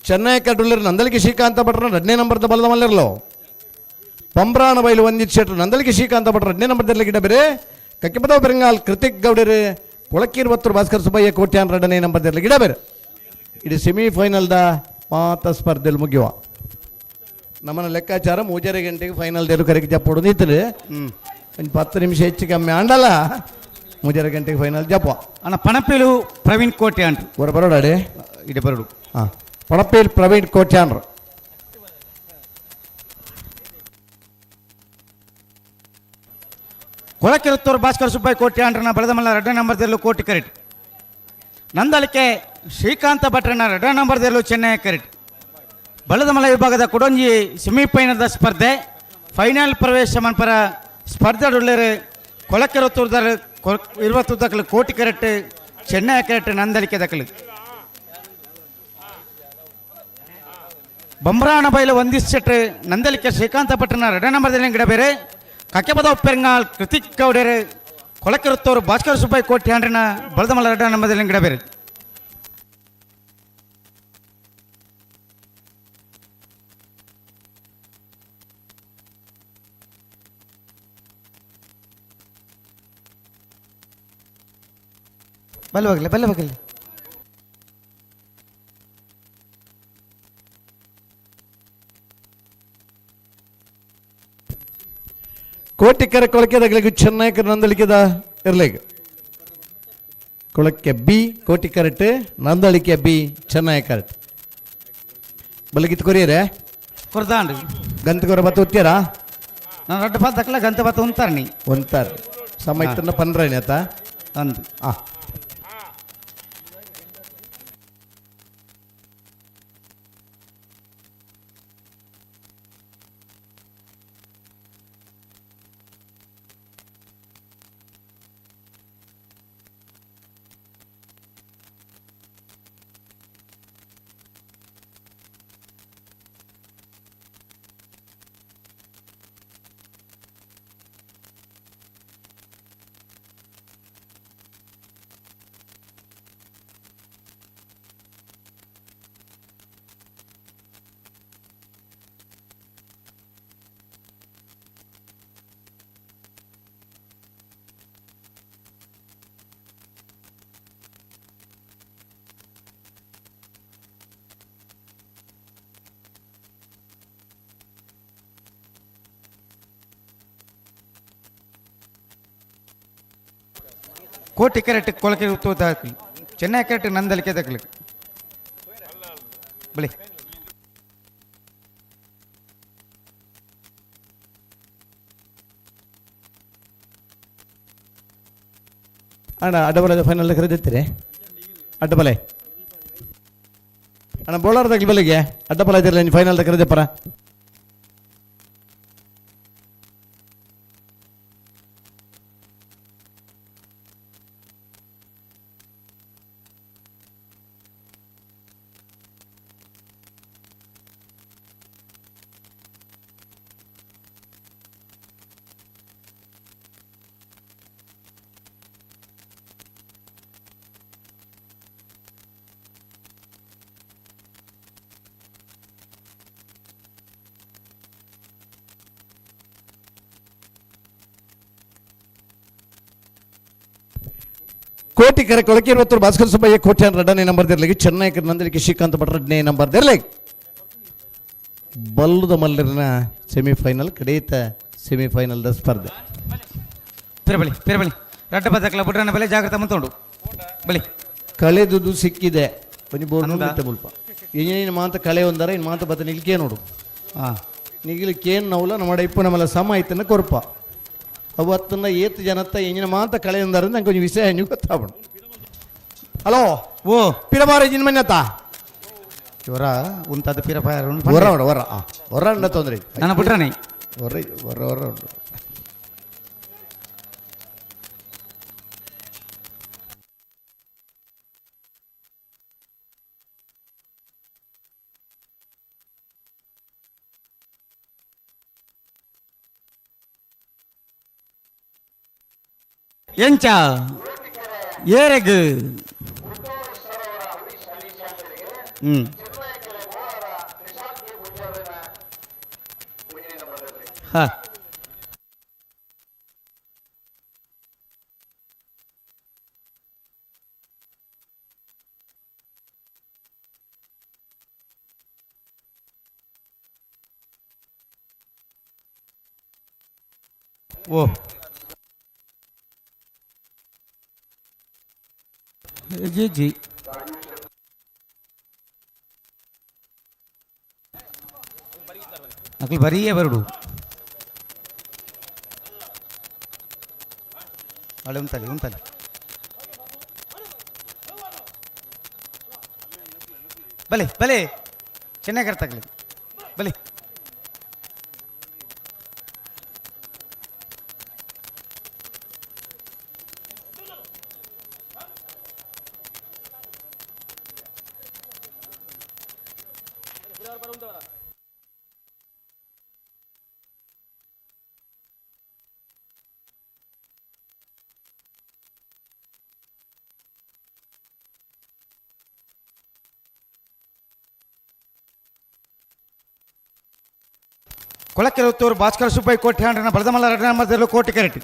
Speaker 9: ಚೆನ್ನೈ ಕಡ್ಡುಳ್ಳೇರು ನಂದಲಿಕೆ ಶ್ರೀಕಾಂತ ಭಟ್ರ 2ನೇ ನಂಬರ್ದ ಬಲದ ಮಲ್ಲಿರ್ಲೋ ಪಂಬ್ರಾಣ ಬೈಲು ಒಂದಿತ್ ಶೆಟ್ರು ನಂದಲಿಕೆ ಶ್ರೀಕಾಂತ ಭಟ್ರ 2ನೇ ನಂಬರ್ದಲ್ಲಿ ಗಿಡ ಬೇರೆ ಕಕ್ಕಿಪದವ ಬೆರಂಗಾಲ್ ಕೃತಿಕ್ ಗೌಡರು ಕೊಳಕೇರಿ ಉತ್ತರ ಭಾಸ್ಕರ ಸುಬ್ಬಯ್ಯ ಕೋಟೆ 2ನೇ ನಂಬರ್ದಲ್ಲಿ ಗಿಡ ಬೇರೆ ಇದು ಸೆಮಿಫೈನಲ್ದ ಮಾತ ಸ್ಪರ್ಧೆಯಲ್ಲಿ ಮುಗಿಯುವ ನಮ್ಮನ್ನ ಲೆಕ್ಕಾಚಾರ 3:30 ಗಂಟೆಗೆ ಫೈನಲ್ ದೇರು ಕರೆಗೆ ಜಪ್ಪೋಡು ನಿಂತರು ಒಂದು 10 ನಿಮಿಷ ಹೆಚ್ಚು ಕಮ್ಮಿ ಆಂಡಲ್ಲ 3:30 ಗಂಟೆಗೆ ಫೈನಲ್ ಜಪ್ಪ
Speaker 2: ಅಣ್ಣ ಪಣಪೇಲು ಪ್ರವೀಣ್ ಕೋಟೆ ಅಂಟ್ರು
Speaker 9: ಬರೋಡಾಡೆ
Speaker 2: ಇಡೆ ಬರೋಡು
Speaker 9: ಹಾಂ ಪಣಪೇಲ್ ಪ್ರವೀಣ್ ಕೋಟೆ ಅಂದ್ರು
Speaker 2: ಕೊಳಕೆರುತ್ತೂರು ಭಾಸ್ಕರ ಸುಬ್ಬಯ್ಯ ಕೋಟೆ ಅಂಡ್ರನ ಬೆಳೆದಮಲ್ಲ 2ನೇ ನಂಬರ್ದಲ್ಲೂ ಕೋಟಿ ಕರೆಕ್ಟ್ ನಂದಲಿಕೆ ಶ್ರೀಕಾಂತ ಭಟ್ರನ 2ನೇ ನಂಬರ್ದಲ್ಲೂ ಚೆನ್ನೈ ಕರೆಕ್ಟ್ ಬೆಳೆದಮಲ್ಲ ವಿಭಾಗದ ಕುಡಂಜಿ ಸೆಮಿಫೈನಲ್ದ ಸ್ಪರ್ಧೆ ಫೈನಲ್ ಪ್ರವೇಶ ಮನ್ಪರ ಸ್ಪರ್ಧೆಡುಳ್ಳರು ಕೊಳಕೆರುತ್ತೂರ್ದ 20 ದಕ್ಕಲು ಕೋಟಿ ಕರೆಕ್ಟ್ ಚೆನ್ನೈ ಕರೆಕ್ಟ್ ನಂದಲಿಕೆ ದಕ್ಕಲು ಬಂಬ್ರಾಣ ಬೈಲು ಒಂದಿಸ್ ಶೆಟ್ರು ನಂದಲಿಕೆ ಶ್ರೀಕಾಂತ ಭಟ್ರನ 2ನೇ ನಂಬರ್ದಲ್ಲಿ ಗಿಡ ಬೇರೆ ಕಕ್ಕೆಪದವ ಪೆರಂಗಾಲ್ ಕೃತಿಕ್ ಗೌಡರು ಕೊಳಕೆರುತ್ತೂರು ಭಾಸ್ಕರ ಸುಬ್ಬಯ್ಯ ಕೋಟೆ ಅಂಡ್ರನ ಬೆಳೆದಮಲ್ಲ 2ನೇ ನಂಬರ್ದಲ್ಲಿ ಗಿಡ ಬೇರೆ ಬಲ್ಲವಾಗಲಿ
Speaker 9: ಕೋಟಿಕೆರೆ ಕೊಳಕೆದಾಗಲಿಗೆ ಚೆನ್ನೈ ನಂದಳಿಕೆದ ಇರ್ಲಿಕ್ಕೆ ಕೊಳಕ್ಕೆ ಬಿ ಕೋಟಿ ಕರೆಕ್ಟ್ ನಂದಳಿಕೆ ಬಿ ಚೆನ್ನೈ ಕರೆಕ್ಟ್ ಬಲಗಿತ್ತು ಕೊರಿಯರೆ
Speaker 2: ಕೊರ್ದಾಂಡು
Speaker 9: ಗಂತಕೊರ ಬತ್ತ ಉತ್ತೀರಾ
Speaker 2: ನಾನು 2 ಪಾತ್ ದಕ್ಕಲ ಗಂತ ಬತ್ತ ಉಂತಾರ್ನಿ
Speaker 9: ಒಂತಾರ ಸಮಯತನ್ನ ಪನ್ರೇನೆ ಆತ
Speaker 2: ಅಂದು ಕೋಟಿ ಕರೆಕ್ಟ್ ಕೊಳಕೆರುತ್ತೂರು ದಾಖಲಿ ಚೆನ್ನೈ ಕರೆಕ್ಟ್ ನಂದಲಿಕೆ ದಕ್ಕಲು ಬಳಿ
Speaker 9: ಅಣ್ಣ ಅಡ್ಡಬಲದ ಫೈನಲ್ ಕರೆದಿರ್ತೀರಿ ಅಡ್ಡಬಲೆ ಅಣ್ಣ ಬೋಳಾರ್ದಾಗಲಿ ಬಲಿಗೆ ಅಡ್ಡಬಲ ಇದ್ದಿರಲ್ಲ ನೀನು ಫೈನಲ್ದ ಕರೆದಪ್ಪರ ಕೋಟಿಕೆರೆ ಕೊಳಕೇರಿ ಉತ್ತರ ಭಾಸ್ಕರ ಸುಬ್ಬಯ್ಯ ಕೋಟೆ 2ನೇ ನಂಬರ್ದಿರ್ಲಿಕ್ಕೆ ಚೆನ್ನೈ ನಂದಲಿಕೆ ಶ್ರೀಕಾಂತ ಭಟ್ರ 2ನೇ ನಂಬರ್ದಿರ್ಲಿಕ್ಕೆ ಬಲ್ಲುದ ಮಲ್ಲರಿನ ಸೆಮಿಫೈನಲ್ ಕಡೆಯಿತ ಸೆಮಿಫೈನಲ್ದ ಸ್ಪರ್ಧೆ
Speaker 2: ಪೇರಬಳಿ 2 ಪಾತ್ ದಕ್ಕಲ ಬುಡ್ರನ ಬೆಲೆ ಜಾಗ್ರತೆ ಮುಂತೊಂಡು ಬಳಿ
Speaker 9: ಕಳೆದುದು ಸಿಕ್ಕಿದೆ ಬನ್ನಿ ಬೋರ್ಡ್ ಮುಲ್ಪ ಏನೇನು ಮಾತ ಕಳೆ ಒಂದರ ಇನ್ನು ಮಾತ ಬತ್ತ ನಿಲ್ಕೇ ನೋಡು ನಿಗಿಲಿಕ್ಕೇನು ನವಲ ನಮ್ಮ ಇಪ್ಪು ನಮ್ಮಲ್ಲ ಸಮ ಆಯ್ತನ್ನ ಕೊರಪ ಅವತ್ತನ್ನ ಏತ್ ಜನತ್ತ ಎಂಜಿನ ಮಾತ ಕಳೆ ಒಂದಾರ ನಂಗೆ ಕೊಂಚ ವಿಷಯ ನೀವು ಗೊತ್ತಾಗ್ಬಿಡು ಹಲೋ
Speaker 2: ಓ
Speaker 9: ಪಿರಬಾರ ಇಂಜಿನ ಮನ್ನತ್ತ
Speaker 2: ಇವರ ಉಂತಾದ ಪಿರಪಾಯ
Speaker 9: ಹೊರ ಹೊರ ಹೊರ ಅಂಡ ತೊಂದರೆ
Speaker 2: ನನ್ನ ಬಿಟ್ರನಿ
Speaker 9: ಹೊರ ಹೊರ ಹೊರ ಉಂಟು
Speaker 2: ಎಂಚ ಏರೆಗ್ ಹಾಂ ಓ ಜಿ ಜಿ ಅಕ್ಲು ಬರೀಯೇ ಬರಡು ಅಳೆ ಉಂತಲ್ಲಿ ಬಲೆ ಬಲೆ ಚೆನ್ನಾಗಿ ಅರ್ಥಾಗ್ಲಿ ಬಲೆ ಕೊಳಕೆರತ್ತೂರು ಭಾಸ್ಕರ ಸುಬ್ಬಯ್ಯ ಕೋಟ್ಯಾಂಡ್ರನ ಬಲದಮಲ್ಲ ಎರಡನೇ ನಂಬರ್ದಲ್ಲೂ ಕೋಟಿ ಕ್ಯಾರೆಟ್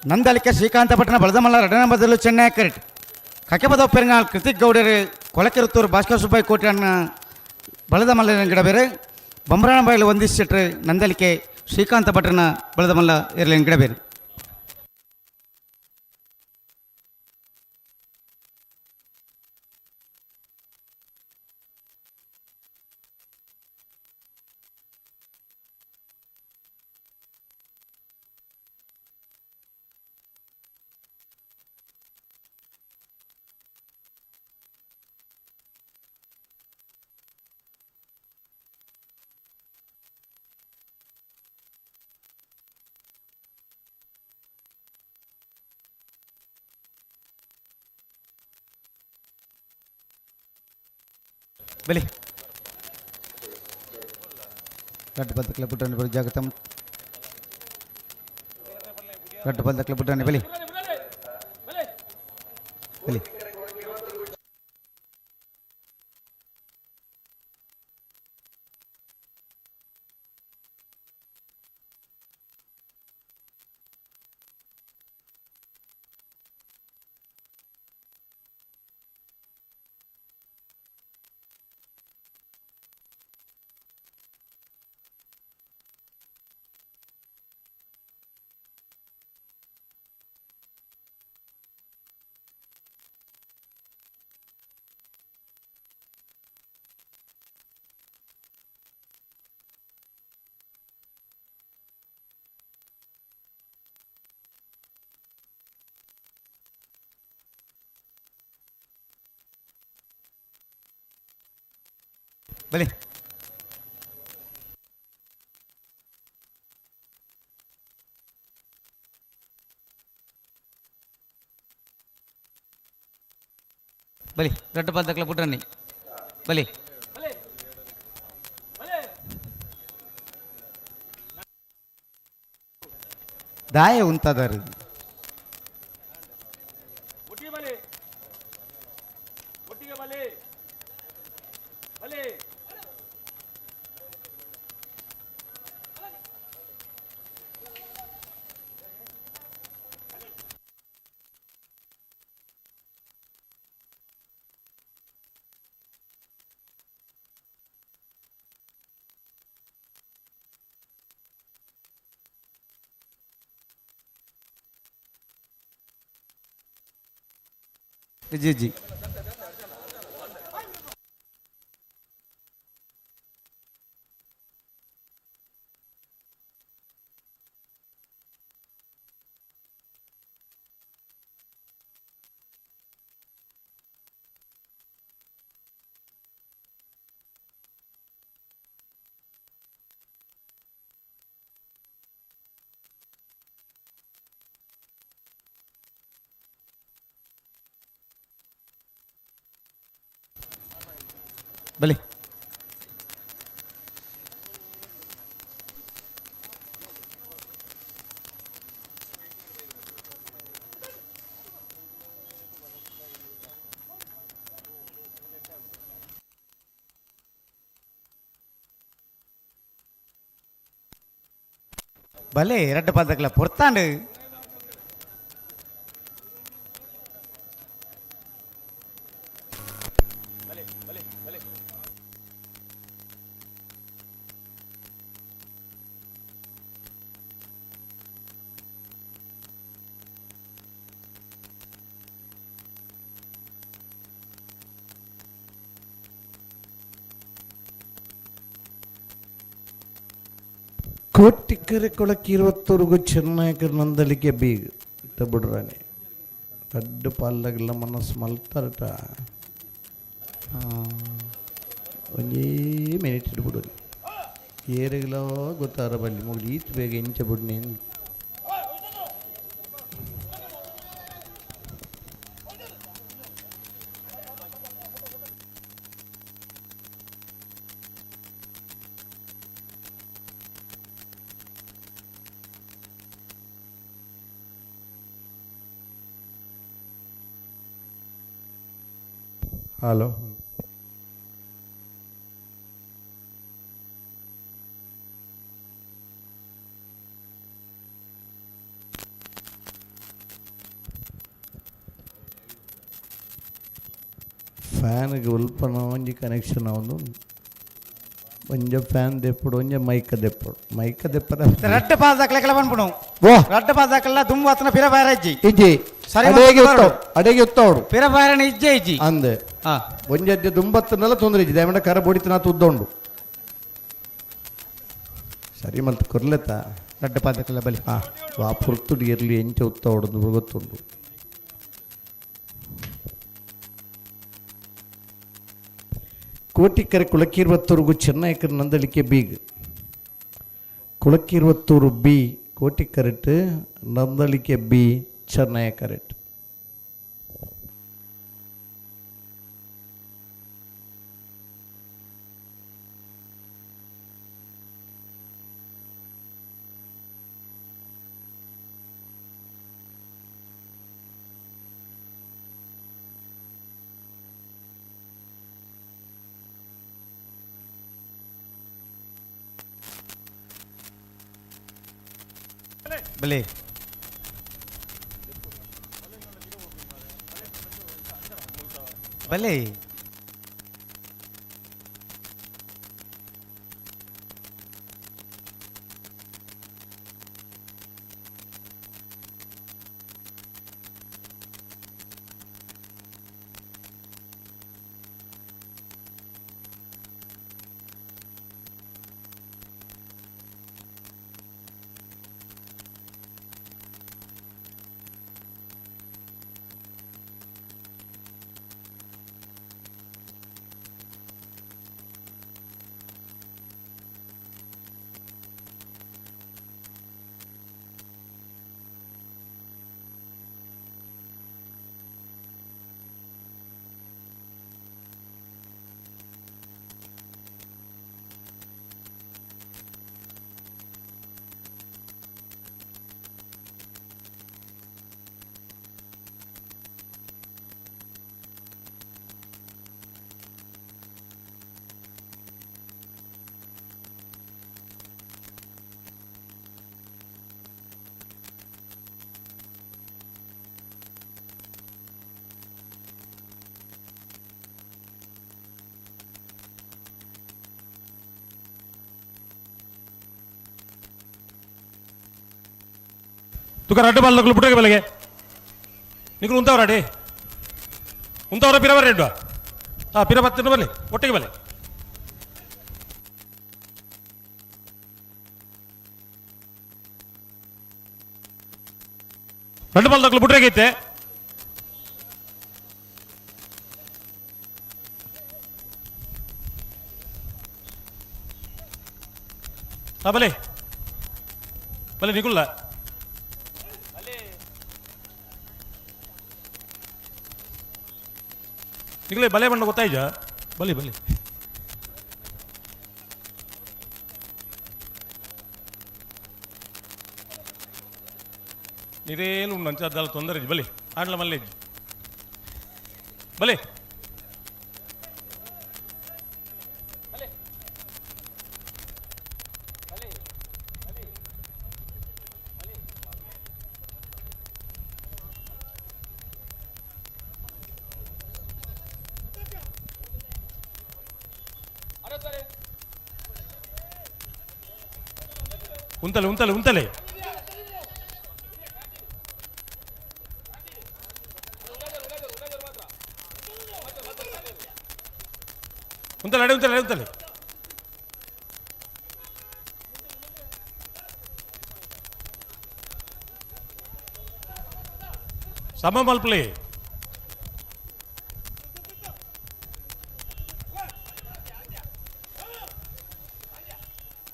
Speaker 2: ನಂದಲಿಕೆ ಶ್ರೀಕಾಂತಪಟ್ಟಣ ಬಲದಮಲ್ಲ ಎರಡನೇ ನಂಬರ್ದಲ್ಲೂ ಚೆನ್ನೈ ಕ್ಯಾರೆಟ್ ಕಕೆಪದ ಪೆರಂಗಾಲ್ ಕೃತಿಕ್ ಗೌಡರು ಕೊಳಕೆರತ್ತೂರು ಭಾಸ್ಕರ ಸುಬ್ಬಯ್ಯ ಕೋಟ್ಯಾಂಡ್ರನ ಬಲದಮಲ್ಲ ಗಿಡ ಬೇರೆ ಬೊಂಬರಾಣ ಬಾಯಿಲು ಒಂದಿಸಿಟ್ರೆ ನಂದಲಿಕೆ ಶ್ರೀಕಾಂತಪಟ್ಟಣ ಬಲದಮಲ್ಲ ಇರಲಿನ ಗಿಡ ಬೇರೆ ಬಲಿ ಗಡ್ಡ ಬಲ್ದಕ್ಲೆ ಬುಟ್ಟನೆ ಬಲಿ ಜಾಗತಂ ಗಡ್ಡ ಬಲ್ದಕ್ಲೆ ಬುಟ್ಟನೆ ಬಲಿ ಬಲಿ ಬಲಿ ಬಲಿ ರಡ್ಡ ಬಲ್ದಕ್ಲೆ ಬುಟ್ಟನೆ ಬಲಿ ದಾಯ ಉಂತದಾರು जी जी ಬಲೆ ಎರಡು ಪಾದಕ್ಲ ಪೊರ್ತಾಂಡು
Speaker 10: ಕೋಟಿಕೆರೆ ಕೊಳಕ್ಕೆ 21 ಚೆನ್ನೈಕರ್ ನಂದಲಿಕೆ ಬೀಗ್ ಇತ್ತ ಬಿಡ್ರಾನೆ ಅಡ್ಡು ಪಾಲ್ದಾಗೆಲ್ಲ ಮನಸ್ಸು ಮಲ್ತಾರಟ ಒಂದೇ ಮಿನಿಟ್ ಇಟ್ಬಿಡೋದು ಏರಿಗೆಲ್ಲ ಗೊತ್ತಾರ ಬಲ್ಲಿ ಮುಗಿದು ಈತ್ ಬೇಗ ಇಂಚ ಬಿಡ್ನಿ ಹಲೋ ಫ್ಯಾನ್ಗೆ ಉಲ್ಪನ ಒಂಜಿ ಕನೆಕ್ಷನ್ ಅವನು ಒಂಜ ಫ್ಯಾನ್ ದೆಪ್ಪಡು ಒಂಜ ಮೈಕ ದೆಪ್ಪಡ
Speaker 2: ರಡ್ಡ ಪಾದಕ್ಲೆಲ್ಲ ಬಂದ್ಬಿಡು
Speaker 10: ಓ
Speaker 2: ರಡ್ಡ ಪಾದಕ್ಲೆಲ್ಲ ದುಂಬತ್ನ ಪಿರ ಬಾರಜ್ಜಿ
Speaker 10: ಇಜ್ಜಿ ಅಡೆಗೆ ಉತ್ತವಡು
Speaker 2: ಪಿರ ಬಾರಣ ಇಜ್ಜೆ ಇಜ್ಜಿ
Speaker 10: ಅಂದೆ ಒಂಜದ್ದೆ ದುಂಬತ್ತನೆಲ್ಲ ತೊಂದರೆ ಇಜ್ಜಿ ದಯಮಾಡ ಕರ ಬೋಡಿತನಾಥ ಉದ್ದೋಂಡು ಸರಿ ಮಲ್ತ ಕೊರ್ಲೆತ್ತ
Speaker 2: ರಡ್ಡ ಪಾದಕ್ಲೆಲ್ಲ ಬಲಿ
Speaker 10: ಆ ಪುರ್ತುಡಿ ಇರಲಿ ಎಂಚ ಉತ್ತವಡು ಗೊತ್ತುಂಡು ಕೋಟಿಕೆರೆ ಕುಳಕ್ಕಿರುವತ್ತೂರ್ಗು ಚೆನ್ನೈಕರ್ ನಂದಲಿಕೆ ಬೀಗ್ ಕುಳಕ್ಕಿರುವತ್ತೂರು ಬಿ ಕೋಟಿಕೆರೆಟ್ ನಂದಲಿಕೆ ಬಿ ಚೆನ್ನೈಕರೆಟ್
Speaker 2: ಬಲೆ ಬಲೆ
Speaker 8: ತುಕ ರಡ್ಡು ಬಾಲ್ದಕ್ಲು ಪುಟ್ಟಗೆ ಬೆಲೆಗೆ ನಿಕ್ಲು ಉಂತವ್ರ ಅಡಿ ಉಂತವ್ರ ಪಿರ ಬರ್ರೆಡ್ಡು ಪಿರ ಬತ್ತಿನ ಬಲ್ಲಿ ಒಟ್ಟಿಗೆ ಬಲೆ ರಡ್ಡು ಬಾಲ್ದಕ್ಲು ಪುಟ್ಟಗೈತೆ ಬಲೆ ಬಲೆ ನಿಕುಲ್ಲ ನಿಗಲೇ ಬಲೆ ಬಣ್ಣ ಗೊತ್ತಾಯ್ಜ ಬಲಿ ಬಲಿ ನೀರೇನು ನಂಚದ್ದಾಲ ತೊಂದರೆ ಬಲಿ ಆಡ್ಲ ಮಲ್ಲೆ ಬಲೆ ಉಂತಲೆ ಉಂತಲೆ ಉಂತಲೆ ಉಂತಲೆ ಅಡೆ ಉಂತಲೆ ಉಂತಲೆ ಸಮ ಮಲ್ಪಲೆ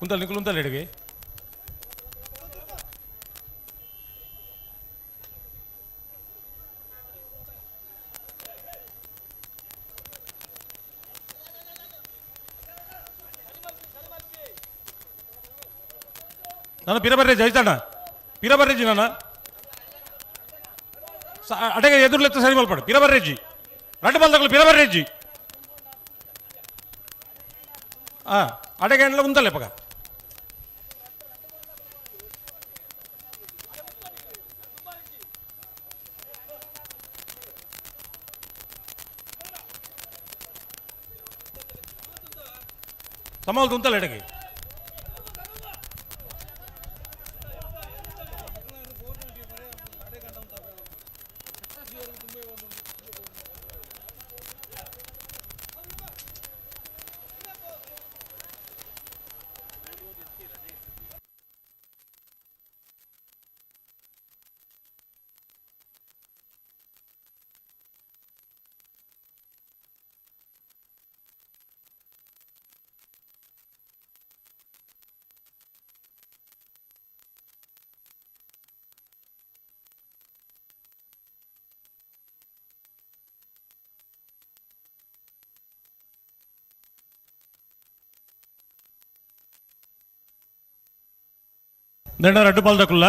Speaker 8: ಉಂತಲೆ ನಿಖಲ್ ಉಂತಲೆ ಎಡೆಗೆ ನಾನು ಪಿರಬರ್ರೇಜ್ ಆಯ್ತಣ್ಣ ಪಿರಬರ್ರೇಜಿ ನಾನು ಅಡೆಗೆ ಎದುರ್ಲೆತ್ತ ಸರಿ ಮಲ್ಪಡು ಪಿರಬರ್ರೇಜಿ ರೆಡ್ ಬಾಲ್ ತಗೊಳ್ಳಿ ಪಿರಬರ್ರೇಜಿ ಅಡೆಗೆ ಎಲ್ಲ ಉಂತಲ್ಲೇ ಪಗ ಸಮಾಲ್ ಉಂತಲ್ಲ ಎಡೆಗೆ ದಂಡ ರೆಡ್ ಬಾಲ್ ದಕ್ಕಲ್ಲ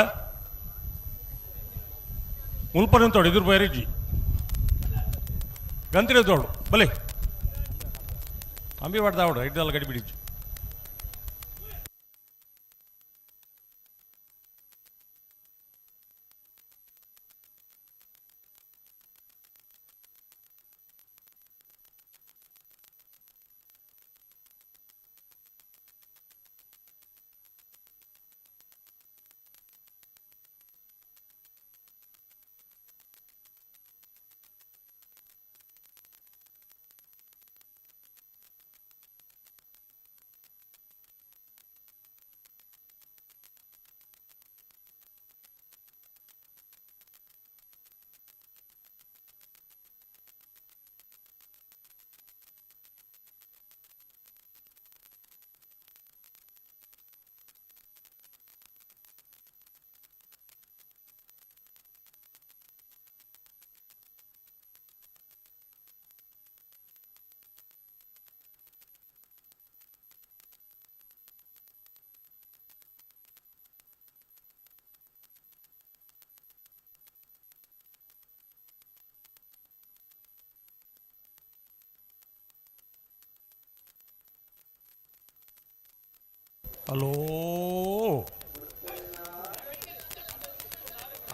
Speaker 8: ಮುಲ್ಪನ ತೋಡು ಎದುರು ಬೈರೇಜಿ ಗಂತಿರ ತೋಡು ಬಲೆ ಅಂಬಿ ಮಾಡ್ದ ಅವಡು ಇಡ್ದಲ್ಲ ಗಡಿ ಬಿಡಿಜು హలో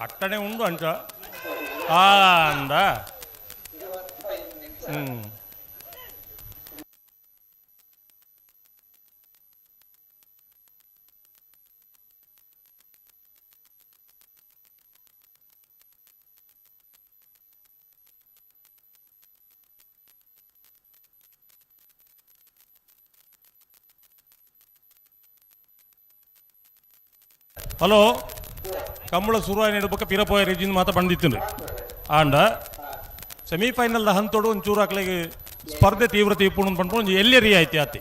Speaker 8: అట్టనే ఉండు అంట అందా ಹಲೋ ಕಂಬಳ ಶುರುವಾಯಿನ ಪಕ್ಕ ಪಿರಪೋಯ ರೇಜಿಂದ ಮಾತಾ ಬಂದಿತ್ತು ಆಂಡ ಸೆಮಿಫೈನಲ್ ಹಂತೋಡು ಒಂಚೂರು ಹಾಕ್ಲಿಗೆ ಸ್ಪರ್ಧೆ ತೀವ್ರತೆ ಇಪ್ಪುಂಡು ಪಂಡ್ಕೊಂಡು ಎಲ್ಲೇ ರಿಯಾಯಿತಿ ಆತಿ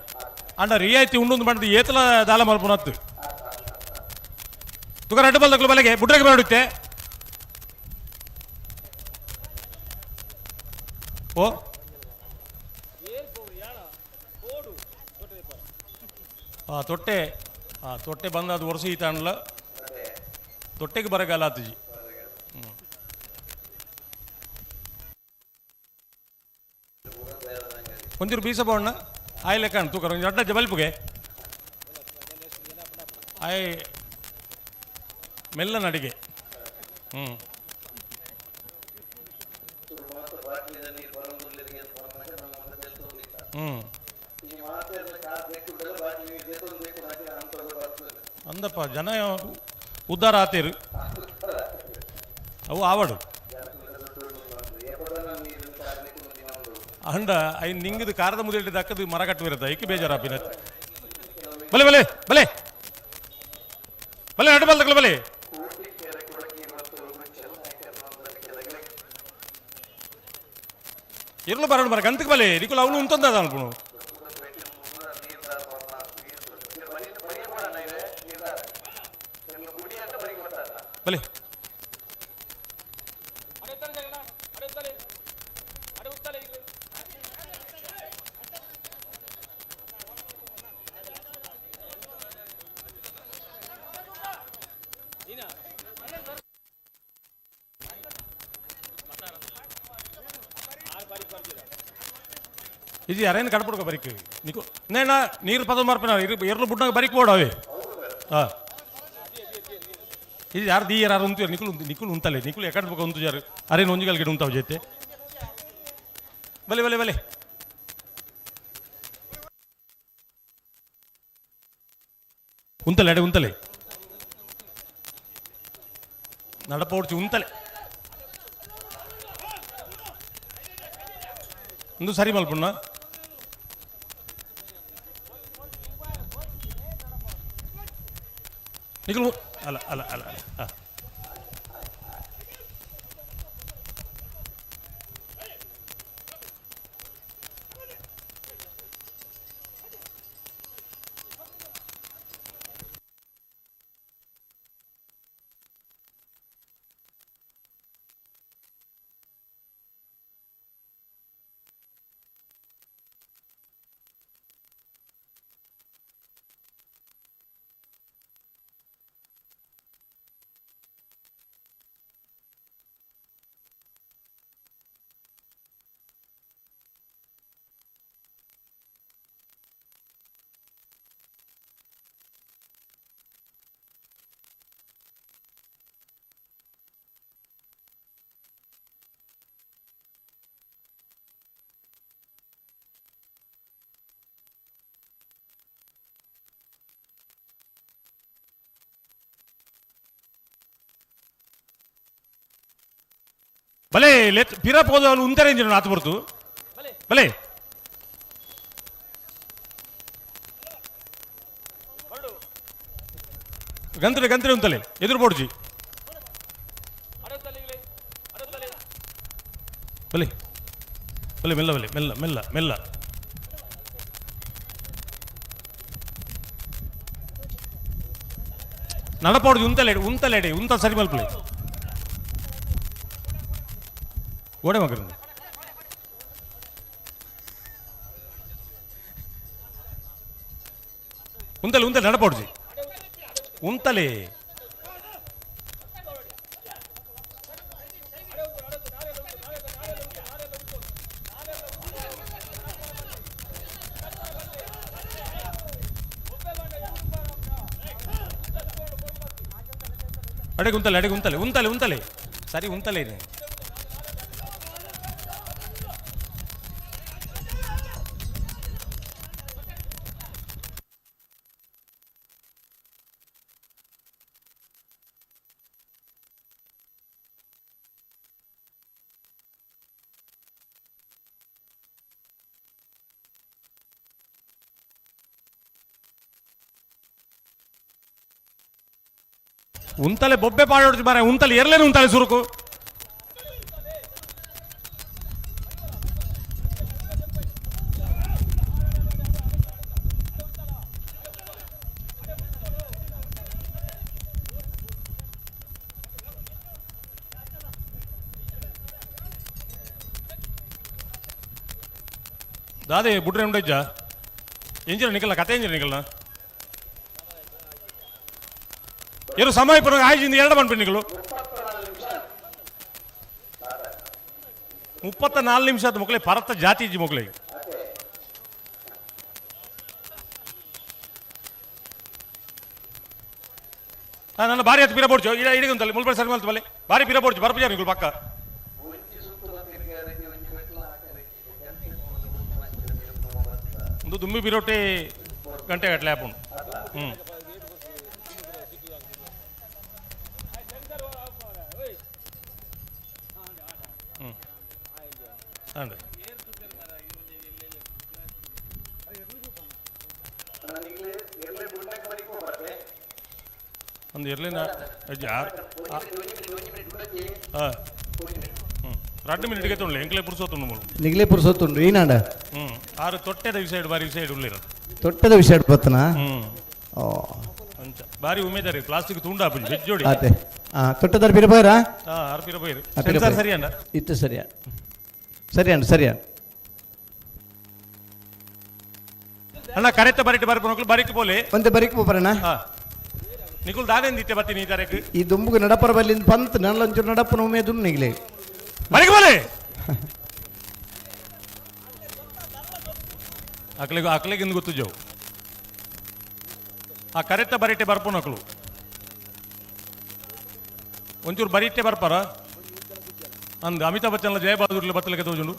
Speaker 8: ಆಂಡ ರಿಯಾಯಿತಿ ಉಂಡು ಪಂಡದು ಏತಲ ದಾಲ ಮಲ್ಪುನತ್ತು ತುಗ ರೆಡ್ ಬಾಲ್ ತಗೊಳ್ಳು ಬಲೆಗೆ ಬುಡ್ರೆಗೆ ಬೇಡುತ್ತೆ ಓ ತೊಟ್ಟೆ ತೊಟ್ಟೆ ಬಂದು ಅದು ವರ್ಷ ಈತಾಣಲ್ಲ ತೊಟ್ಟೆಗೆ ಬರಗಾಲ ಆತಜಿ ಒಂಚೂರು ಬೀಸ ಬಣ್ಣ ಆಯ್ ಲೆಕ್ಕ ತೂಕರ ಒಂದು ಅಡ್ಡ ಜಬಲ್ಪುಗೆ ಆಯ್ ಮೆಲ್ಲನ ಅಡಿಗೆ ಅಂದಪ್ಪ ಜನ ಉದ್ಧಾರ ಆತೇರು ಅವು ಆವಡು ಅಂಡ ಐ ನಿಂಗದು ಕಾರದ ಮುದಿಟ್ಟು ದಕ್ಕದು ಮರ ಕಟ್ಟುವಿರತ್ತ ಐಕಿ ಬೇಜಾರಾಪಿನ ಬಲೆ ಬಲೆ ಬಲೆ ಬಲೆ ನಡು ಬಲ್ದಕ್ಕಲ ಬಲೆ ಇರ್ಲು ಬರೋಣ ಮರ ಗಂತಕ್ಕೆ ಬಲೆ ನಿಕುಲ್ ಅವನು ಉಂತಂದ ಅನ್ಕೊಳು ಬಲೆ ఇది అరైన కడపడుకో బరికి నీకు నేనా నీరు పదం మార్పిన ఎర్లు బుడ్డగా బరికి పోడు అవి ఇది ಯಾರು ದಿ ಯಾರು ಉಂತು ನಿಕುಲ್ ಉಂತಲೆ ನಿಕುಲ್ ಎಕಡೆ ಬೇಕು ಉಂತು ಯಾರು ಅರೆ ಒಂಜಿಗಲ್ ಗಿಡ ಉಂತಾವ ಜೊತೆ ಬಲೆ ಬಲೆ ಬಲೆ ಉಂತಲೆ ಅಡೆ ಉಂತಲೆ നടപ്പ് ഓടിച്ച് ഉന്തലെ എന്തു സരി മൽപ്പുണ്ണ നിക്കൽ അല്ല അല്ല അല്ല അല്ല ಭಲೆ ಲೆತ್ ಪಿರಪ್ ಹೋದ ಅಲ್ಲಿ ಉಂತಾರೆ ಇಂಜಿನ ಆತು ಬರ್ತು ಭಲೆ ಗಂತ್ರೆ ಗಂತ್ರೆ ಉಂತಲೆ ಎದುರು ಬೋಡ್ಜಿ ಭಲೆ ಭಲೆ ಮೆಲ್ಲ ಭಲೆ ಮೆಲ್ಲ ಮೆಲ್ಲ ಮೆಲ್ಲ நடப்போடுது உந்தலேடி உந்த சரி மல்புலே ಗೋಡೆ ಮಗರಿಂದ ಉಂತಲೆ ಉಂತಲೆ ನಡಪೋಡ್ಜಿ ಉಂತಲೆ ಅಡೆಗೆ ಉಂತಲೆ ಅಡೆಗೆ ಉಂತಲೆ ಉಂತಲೆ ಉಂತಲೆ ಸರಿ ಉಂತಲೆ ಇದೆ ಉಂತಲೆ ಬೊಬ್ಬೆ ಪಾಡೋಡ್ತಿ ಮಾರ ಉಂತಲೆ ಎರಲೇನು ಉಂತಲೆ ಸುರುಕು ದಾದೆ ಬುಡ್ರೆ ಉಂಡಜ್ಜ ಎಂಜಿನ ನಿಕಲ್ನ ಕತೆ ಎಂಜಿನ ನಿಕಲ್ನ ಇರು ಸಮಯ ಪುನಃ ಆಯ್ಜಿಂದ ಎರಡು ಬಂದ್ಬಿಟ್ಟು 34 ನಿಮಿಷದ ಮಕ್ಕಳೇ ಭಾರತ ಜಾತಿ ಇಜ್ಜಿ ಮಕ್ಕಳಿಗೆ ನನ್ನ ಭಾರಿ ಹತ್ತು ಪಿರ ಬೋಡ್ಚು ಇಡೀ ಅಂತಲ್ಲಿ ಮುಲ್ಬಳಿ ಸರಿ ಮಲ್ತು ಬಲೆ ಭಾರಿ ಪಿರ ಬೋಡ್ಚು ಬರಪ ನಿಗಳು ಪಕ್ಕ ಒಂದು ದುಮ್ಮಿ ಬಿರೋಟೆ ಗಂಟೆ ಗಟ್ಟಲೆ ಹಾಪುಂಡು ಹಾಂ ಒಂದು ಇರಲಿನ ಹಾಂ 2 ಮಿನಿಟ್ಗೆ ತೊಂಡ್ಲೆ ಎಂಕ್ಲೆ ಪುರ್ಸೋತುಂಡು ಮೂಲು
Speaker 11: ನಿಗ್ಲೇ ಪುರ್ಸೊತ್ತುಂಡು ಈನಾಂಡ
Speaker 8: ಆರು ತೊಟ್ಟೆದ ವಿಸೈಡ್ ಬಾರಿ ವಿಸೈಡ್ ಉಳ್ಳಿರ
Speaker 11: ತೊಟ್ಟದ ವಿಷಯ ಬತ್ತನ ಓ
Speaker 8: ಅಂಚ ಬಾರಿ ಉಮೇದಾರಿ ಪ್ಲಾಸ್ಟಿಕ್ ತುಂಡು ಹಾಪುಜಿ ಬೆಜ್ಜೋಡಿ
Speaker 11: ಅದೇ ತೊಟ್ಟದಾರ ಪಿರಬೋಯರಾ
Speaker 8: ಆರ್ಪಿರ ಬೈರು ಸೆನ್ಸಾರ್ ಸರಿ ಅಂಡ
Speaker 11: ಇತ್ತು ಸರಿಯಾ ಸರಿಯಾ
Speaker 8: ಅಣ್ಣ ಕರೆಕ್ಟ್ ಬರಿಟ್ಟು ಬರ್ಬೇಕು ಬರಿಕ್ ಬೋಲೆ
Speaker 11: ಒಂದೇ ಬರಿಕ್ ಪೋಪರಣ್ಣ
Speaker 8: ನಿಕುಲ್ ದಾದೆಂದಿತ್ತೆ ಬರ್ತೀನಿ ಈ ತರಕ್ಕೆ
Speaker 11: ಈ ದುಂಬುಗೆ ನಡಪರ ಬಲ್ಲಿಂದ ಪಂತ್ ನಲ್ಲಂಚೂರು ನಡಪನ ಉಮೆ ದುಮ್ ನಿಗ್ಲೆ
Speaker 8: ಬರಿಕ್ ಬೋಲೆ ಅಕ್ಲೆಗೆ ಇಂದು ಗೊತ್ತು ಜವು ಆ ಕರೆಕ್ಟ್ ಬರಿಟ್ಟೆ ಬರ್ಪು ನಕಲು ಒಂಚೂರು ಬರಿಟ್ಟೆ ಬರ್ಪಾರ ಅಂದ್ ಅಮಿತಾಬ್ ಬಚ್ಚನ್ ಜಯ ಬಹದ್ದೂರ್ಲಿ ಬತ್ತಲಿಕ್ಕೆ ತೋಜುಂಡು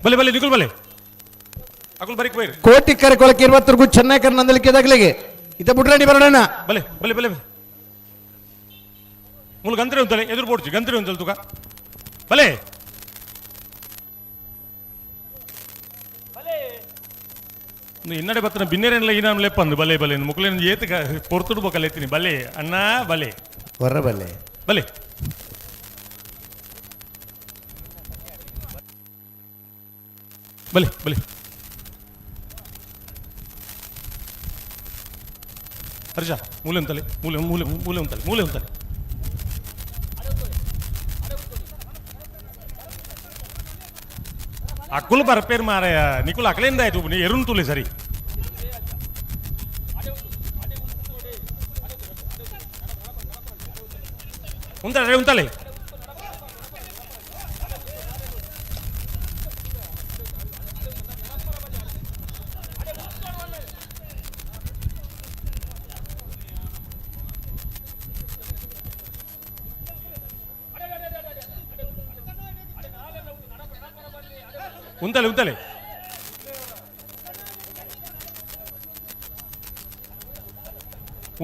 Speaker 8: ಬಲೆ ಬಲೆ ನಿಕುಲ್ ಬಲೆ ಅಕುಲ್ ಬರಿಕ್ ಬೈರ್
Speaker 11: ಕೋಟಿಕ್ಕರೆ ಕೊಳಕ್ಕೆ 20 ಚೆನ್ನಾಗಿ ನಂದಲಿಕ್ಕೆ ದಗ್ಲಿಗೆ ಇತ ಬುಡ್ರಾಡಿ ಬರೋಣ
Speaker 8: ಬಲೆ ಬಲೆ ಬಲೆ ಮುಲ್ ಗಂತ್ರೆ ಉಂತಲೆ ಎದುರು ಬೋಡ್ಚಿ ಗಂತ್ರೆ ಉಂತಲ್ ತುಕ ಬಲೆ ಇನ್ನಡೆ ಬತ್ತನ ಬಿನ್ನೇರೆಲ್ಲ ಈ ನಾನು ಲೆಪ್ಪಂದು ಬಲೆ ಬಲೆ ಮುಕ್ಲೇನ ಏತ ಪೊರ್ತುಡು ಬೊಕಲ್ ಎತ್ತೀನಿ ಬಲೆ ಅಣ್ಣ ಬಲೆ
Speaker 11: ಹೊರ ಬಲೆ
Speaker 8: ಬಲೆ ಬಲೆ ಬಲೆ ಹರ್ಷ ಮೂಲೆ ಉಂತಲೆ ಮೂಲೆ ಮೂಲೆ ಮೂಲೆ ಉಂತಲೆ ಮೂಲೆ ಉಂತಲೆ ಅಕ್ಕುಲ್ ಬರ್ಪೇರು ಮಾರಾಯ ನಿಕುಲ್ ಅಕಲಿಂದ ಆಯ್ತು ನೀ ಎರುನ್ ತುಲೆ ಸರಿ ಉಂತಲೆ ಉಂತಲೆ ಉಂತಲೆ ಉಂತಲೆ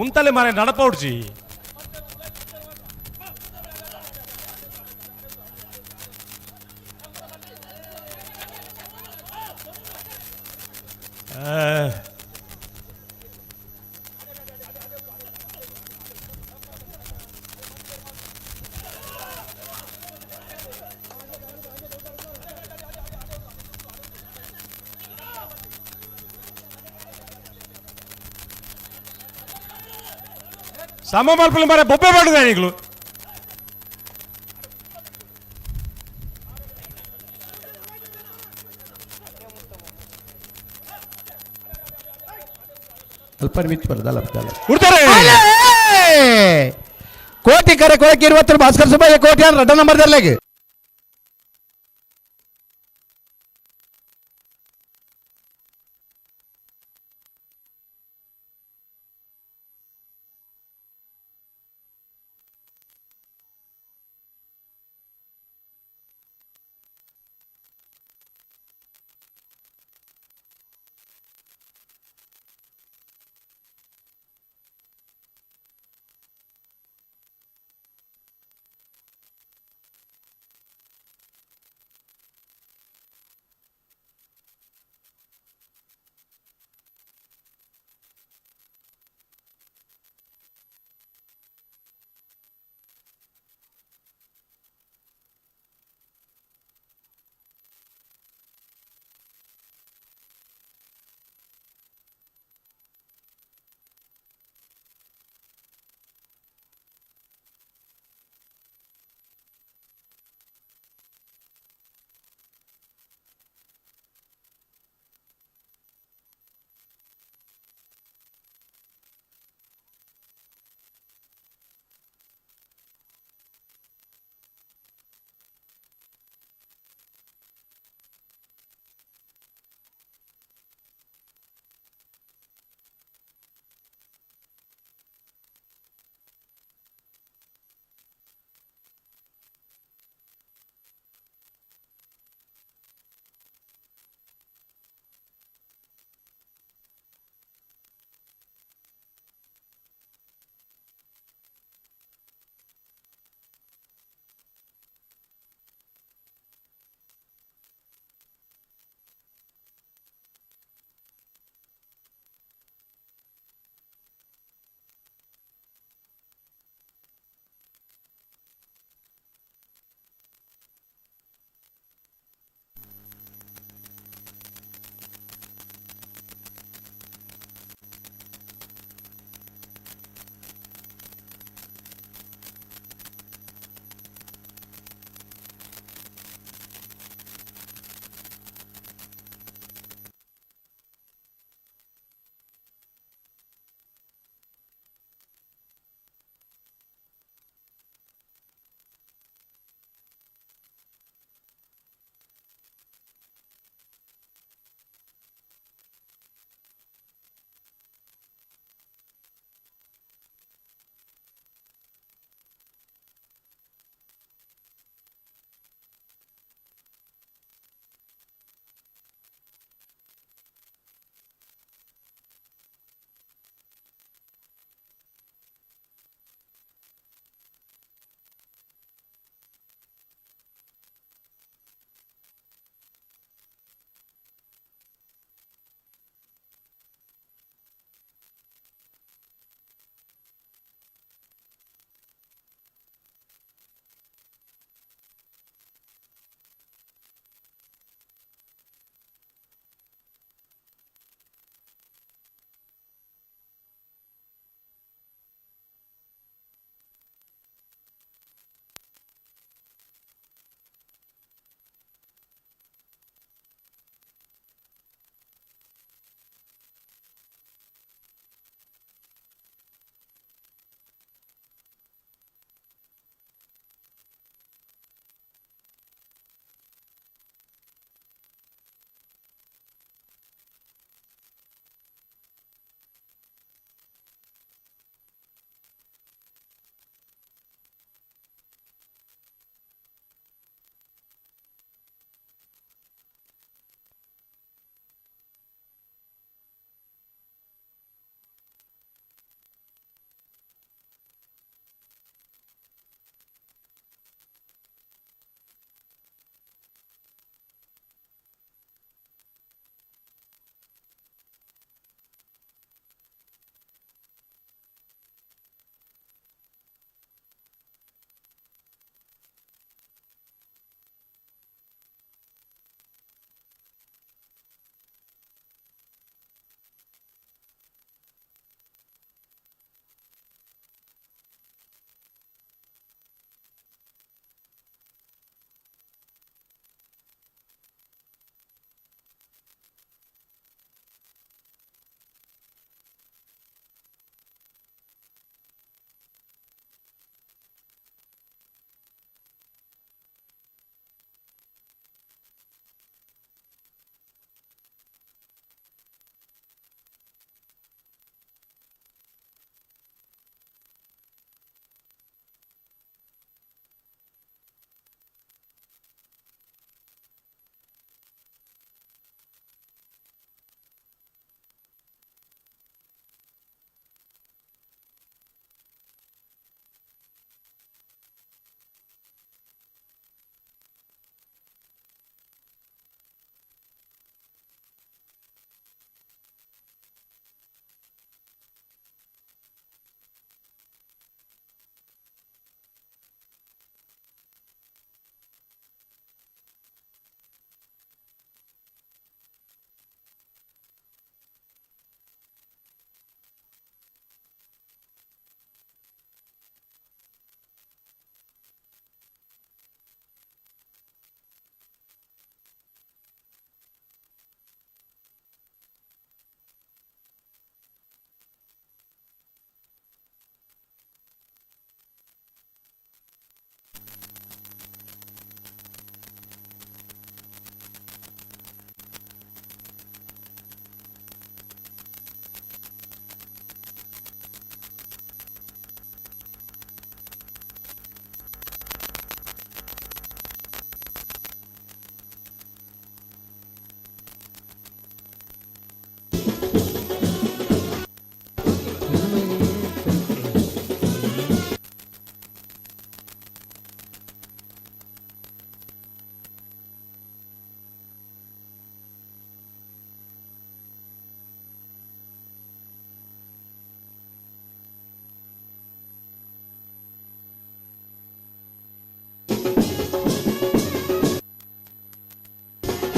Speaker 8: ಉಂತಲೆ ಮಾರೆ ನಡಪ ಹೊಡ್ಸಿ ಸಮ ಮಲ್ಪಲ್ಲಿ ಮಾರೆ ಬೊಬ್ಬೆ ಮಾಡಿದ ಈಗಲೂ
Speaker 11: ಅಲ್ಪ ಮಿಚ್ ಬರದಲ್ಲ
Speaker 8: ಉಡ್ತಾರೆ
Speaker 11: ಕೋಟಿಕ್ಕರೆ ಕೊಳಕ್ಕೆ 20 ಭಾಸ್ಕರ್ ಸುಬ್ಬಯ್ಯ ಕೋಟಿ ರಡ್ಡ ನಂಬರ್ ದರ್ಲೆಗೆ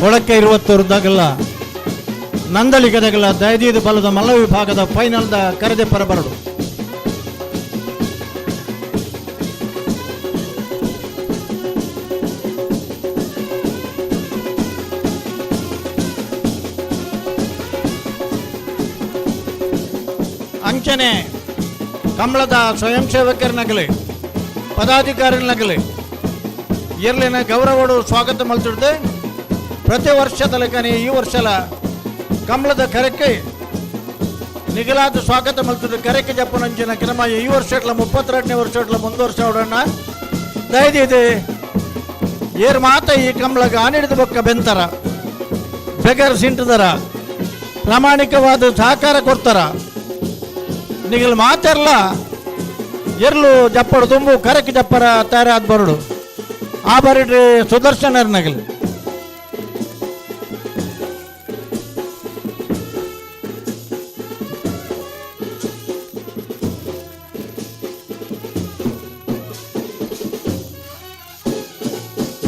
Speaker 9: ಒಳಕ್ಕೆ 20 ನಂದಲಿಗದಗಳ ದಯದೀದು ಬಲದ ಮಲ್ಲ ವಿಭಾಗದ ಫೈನಲ್ದ ಕರೆದೆ ಪರಬರಡು ಅಂಚನೆ ಕಮಲದ ಸ್ವಯಂ ಸೇವಕರನ್ನಾಗಲಿ ಪದಾಧಿಕಾರಿಗಳಾಗಲಿ ಇರ್ಲಿನ ಗೌರವಡು ಸ್ವಾಗತ ಮಲ್ತಿಡ್ದು ಪ್ರತಿ ವರ್ಷದ ಲೆಕ್ಕನೆ ಈ ವರ್ಷಲ ಕಮಲದ ಕರೆಕ್ಕೆ ನಿಗಲಾದ ಸ್ವಾಗತ ಮಲ್ತಿದ್ದು ಕರೆಕ್ಕೆ ಜಪ್ಪನಂಚಿನ ಕ್ರಮ ಈ ವರ್ಷ 32ನೇ ವರ್ಷ ಮುಂದೆ ವರ್ಷ ಹೊಡೋಣ ದಯದಿದೆ ಏರ್ ಮಾತ ಈ ಕಮಲಗ ಆನಿಡಿದ ಬೊಕ್ಕ ಬೆಂತರ ಬೆಗರ್ ಸಿಂಟದರ ಪ್ರಾಮಾಣಿಕವಾದ ಸಹಕಾರ ಕೊಡ್ತಾರ ನಿಗಲ್ ಮಾತೆರ್ಲ ಎರ್ಲು ಜಪ್ಪಡು ತುಂಬು ಕರೆಕ್ಕೆ ಜಪ್ಪರ ತಯಾರಾದ ಬರಡು ಆ ಬರಿಡ್ರಿ ಸುದರ್ಶನರ್ನಗಲಿ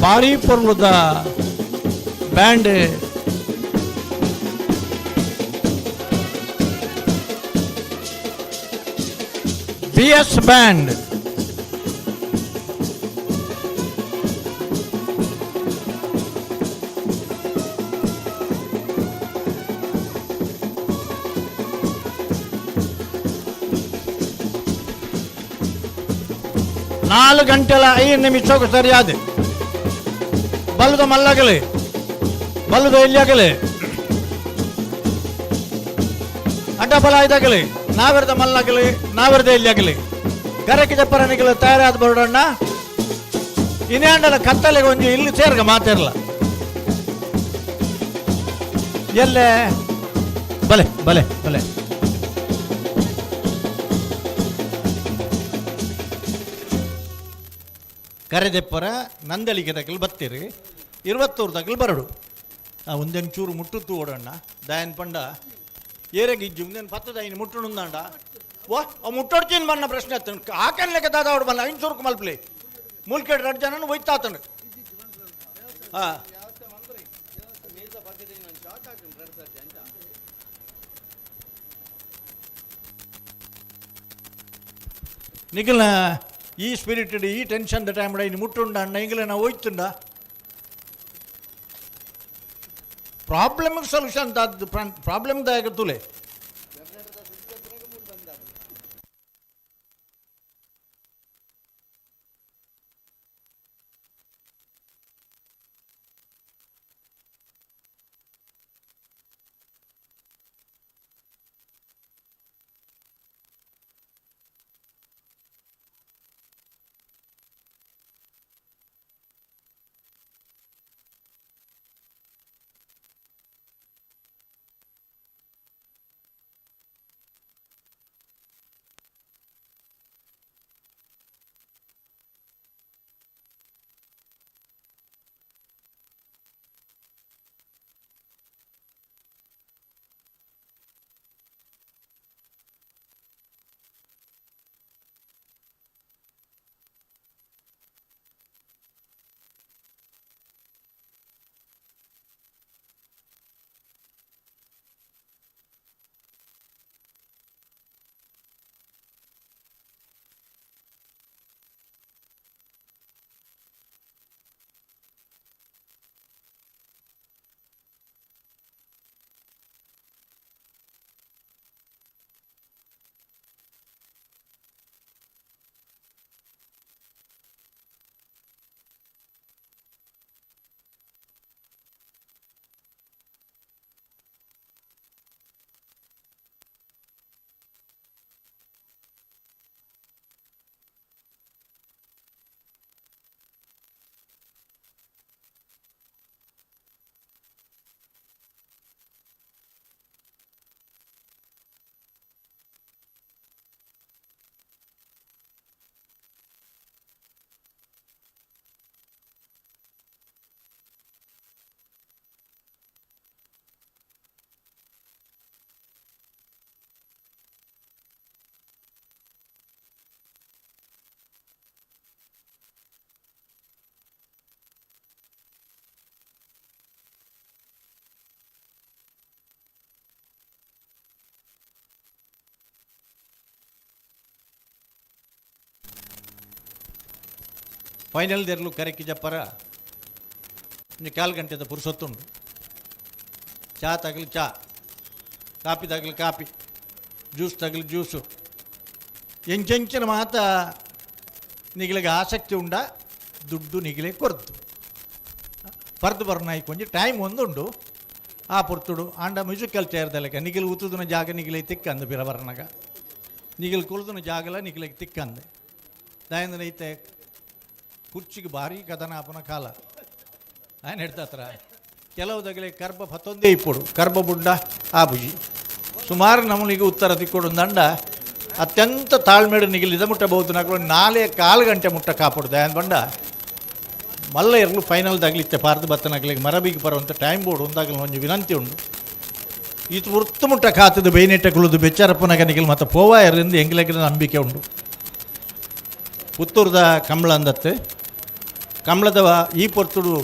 Speaker 9: ಭಾರಿ ಪೊರ್ಲುದ ಬ್ಯಾಂಡ್ BS ಬ್ಯಾಂಡ್ ನಾಲ್ಕು ಗಂಟೆల 5 ನಿಮಿಷಕ್ಕೆ ಸರಿಯಾದ ಬಲದ ಮಲ್ಲಾಗಲಿ ಬಲದ ಎಲ್ಲಿಯಾಗಲಿ ಅಡ್ಡಬಲ ಇದಾಗಲಿ ನಾವೆರದ ಮಲ್ಲಾಗಲಿ ನಾವೆರದ ಎಲ್ಲಿಯಾಗಲಿ ಗರಕ್ಕೆ ಜಪ್ಪರನಿಗೆಲ್ಲ ತಯಾರಾದ ಬರೋಣ ಇನ್ನೇಂಡಲ ಕತ್ತಲೆಗೆ ಒಂದು ಇಲ್ಲಿ ಸೇರ್ಗ ಮಾತಾರಲ್ಲ ಎಲ್ಲೇ ಬಲೆ ಬಲೆ ಬಲೆ ಕರೆದೆಪ್ಪರ ನಂದಳಿಗೆದಗಲ್ ಬತ್ತೀರಿ 20 ಬರಡು ಒಂದೊಂಚೂರು ಮುಟ್ಟುತ್ತು ಓಡಣ್ಣ ದಯನ್ ಪಂಡ ಏರೆಗಿಜ್ಜು ಮುಂದೇನು ಪತ್ತದ ಐನು ಮುಟ್ಟುಂದಾಂಡ ಓ ಮುಟ್ಟೊಡ್ತೀನಿ ಬಣ್ಣ ಪ್ರಶ್ನೆ ಆತನು ಆಕನ್ ಲೆಕ್ಕ ದಾದ ಅವಡು ಬಲ್ಲ 500 ಮಲ್ಪಲಿ ಮೂಲ್ಕೆಡ್ 2 ಜನ ಒಯ್ತಾತನು ಹಾಂ ನಿಖಿಲ್ನ ಈ ಸ್ಪಿರಿಟೆಡ್ ಈ ಟೆನ್ಷನ್ ದ ಟೈಮ್ ಇನ್ನು ಮುಟ್ಟುಂಡ ಅಣ್ಣ ಹಿಂಗಲೇ ನಾವು ಹೋಯ್ತುಂಡ ಪ್ರಾಬ್ಲಮ್ಗೆ ಸೊಲ್ಯೂಷನ್ ಪ್ರಾಬ್ಲಮ್ದಾಗ ತುಲೆ ಫೈನಲ್ ದೆರ್ಲು ಕರೆಕ್ಕಿ ಜಪ್ಪರ ಇನ್ನು 4 ಗಂಟೆದ ಪುರುಸೊತ್ತುಂಡು. ಚಾ ತಗಲಿ ಚಾ, ಕಾಪಿ ತಗಲಿ ಕಾಪಿ, ಜ್ಯೂಸ್ ತಗಲಿ ಜ್ಯೂಸು. ಎಂಚೆಂಚಿನ ಮಾತ ನಿಗಿಲಿಗೆ ಆಸಕ್ತಿ ಉಂಡ ದುಡ್ಡು ನಿಗಿಲೆ ಕೊರ್ತು ಪರ್ದು ಬರ್ನಾಯಿ ಕೊಂಚ ಟೈಮ್ ಒಂದುಂಡು ಆ ಪುರ್ತುಡು ಆಂಡ ಮ್ಯೂಸಿಕಲ್ ಚೇರ್ದಲ್ಲಕ ನಿಗಿಲು ಉತ್ತುದಿನ ಜಾಗ ನಿಗಿಲೆ ತಿಕ್ಕಂದು ಬಿರ ಬರ್ನಾಗ ನಿಗಿಲು ಕುಳಿದಿನ ಜಾಗಲ ನಿಗಿಲಿಗೆ ತಿಕ್ಕಂದೆ ದಾಯಂದನೈತೆ ಕುರ್ಚಿಗೆ ಭಾರಿ ಕದನಾಪನ ಕಾಲ ఆయన ಹೇಳ್ತಾತ್ರ ಕೆಲವು ದಗಲೆ ಕರ್ಬ ಪತ್ತೊಂದೇ ಇಪ್ಪಡು ಕರ್ಬ ಬುಡ್ಡ ಆ ಬುಜಿ ಸುಮಾರು ನಮ್ಮನಿಗೆ ಉತ್ತರ ತಿಕ್ಕೊಡು ದಂಡ ಅತ್ಯಂತ ತಾಳ್ಮೆಡು ನಿಗಿಲಿದ ಮುಟ್ಟಬಹುದು ನಾಲ್ಕು 4 ಗಂಟೆ ಮುಟ್ಟ ಕಾಪಡು ದಯಾನ್ ಬಂಡ ಮಲ್ಲ ಎರಲು ಫೈನಲ್ ದಾಗಲಿತ್ತೆ ಪಾರ್ದು ಬತ್ತನಾಗಲಿಗೆ ಮರಬಿಗೆ ಬರುವಂಥ ಟೈಮ್ ಬೋರ್ಡ್ ಒಂದಾಗಲಿ ಒಂದು ವಿನಂತಿ ಉಂಡು ಈತು ವೃತ್ತು ಮುಟ್ಟ ಕಾತದು ಬೇನೆಟ್ಟೆಕೊಳ್ಳೋದು ಬೆಚ್ಚಾರಪ್ಪನಾಗ ನಿಗಿಲ್ ಮತ್ತು ಪೋವಾಯರಿಂದ ಎಂಗ್ಲೆಗಿನ ನಂಬಿಕೆ ಉಂಡು. ಪುತ್ತೂರದ ಕಂಬಳ ಅಂದತ್ತೆ ಕಂಬಳದ ಈ ಪೊರ್ತುಡು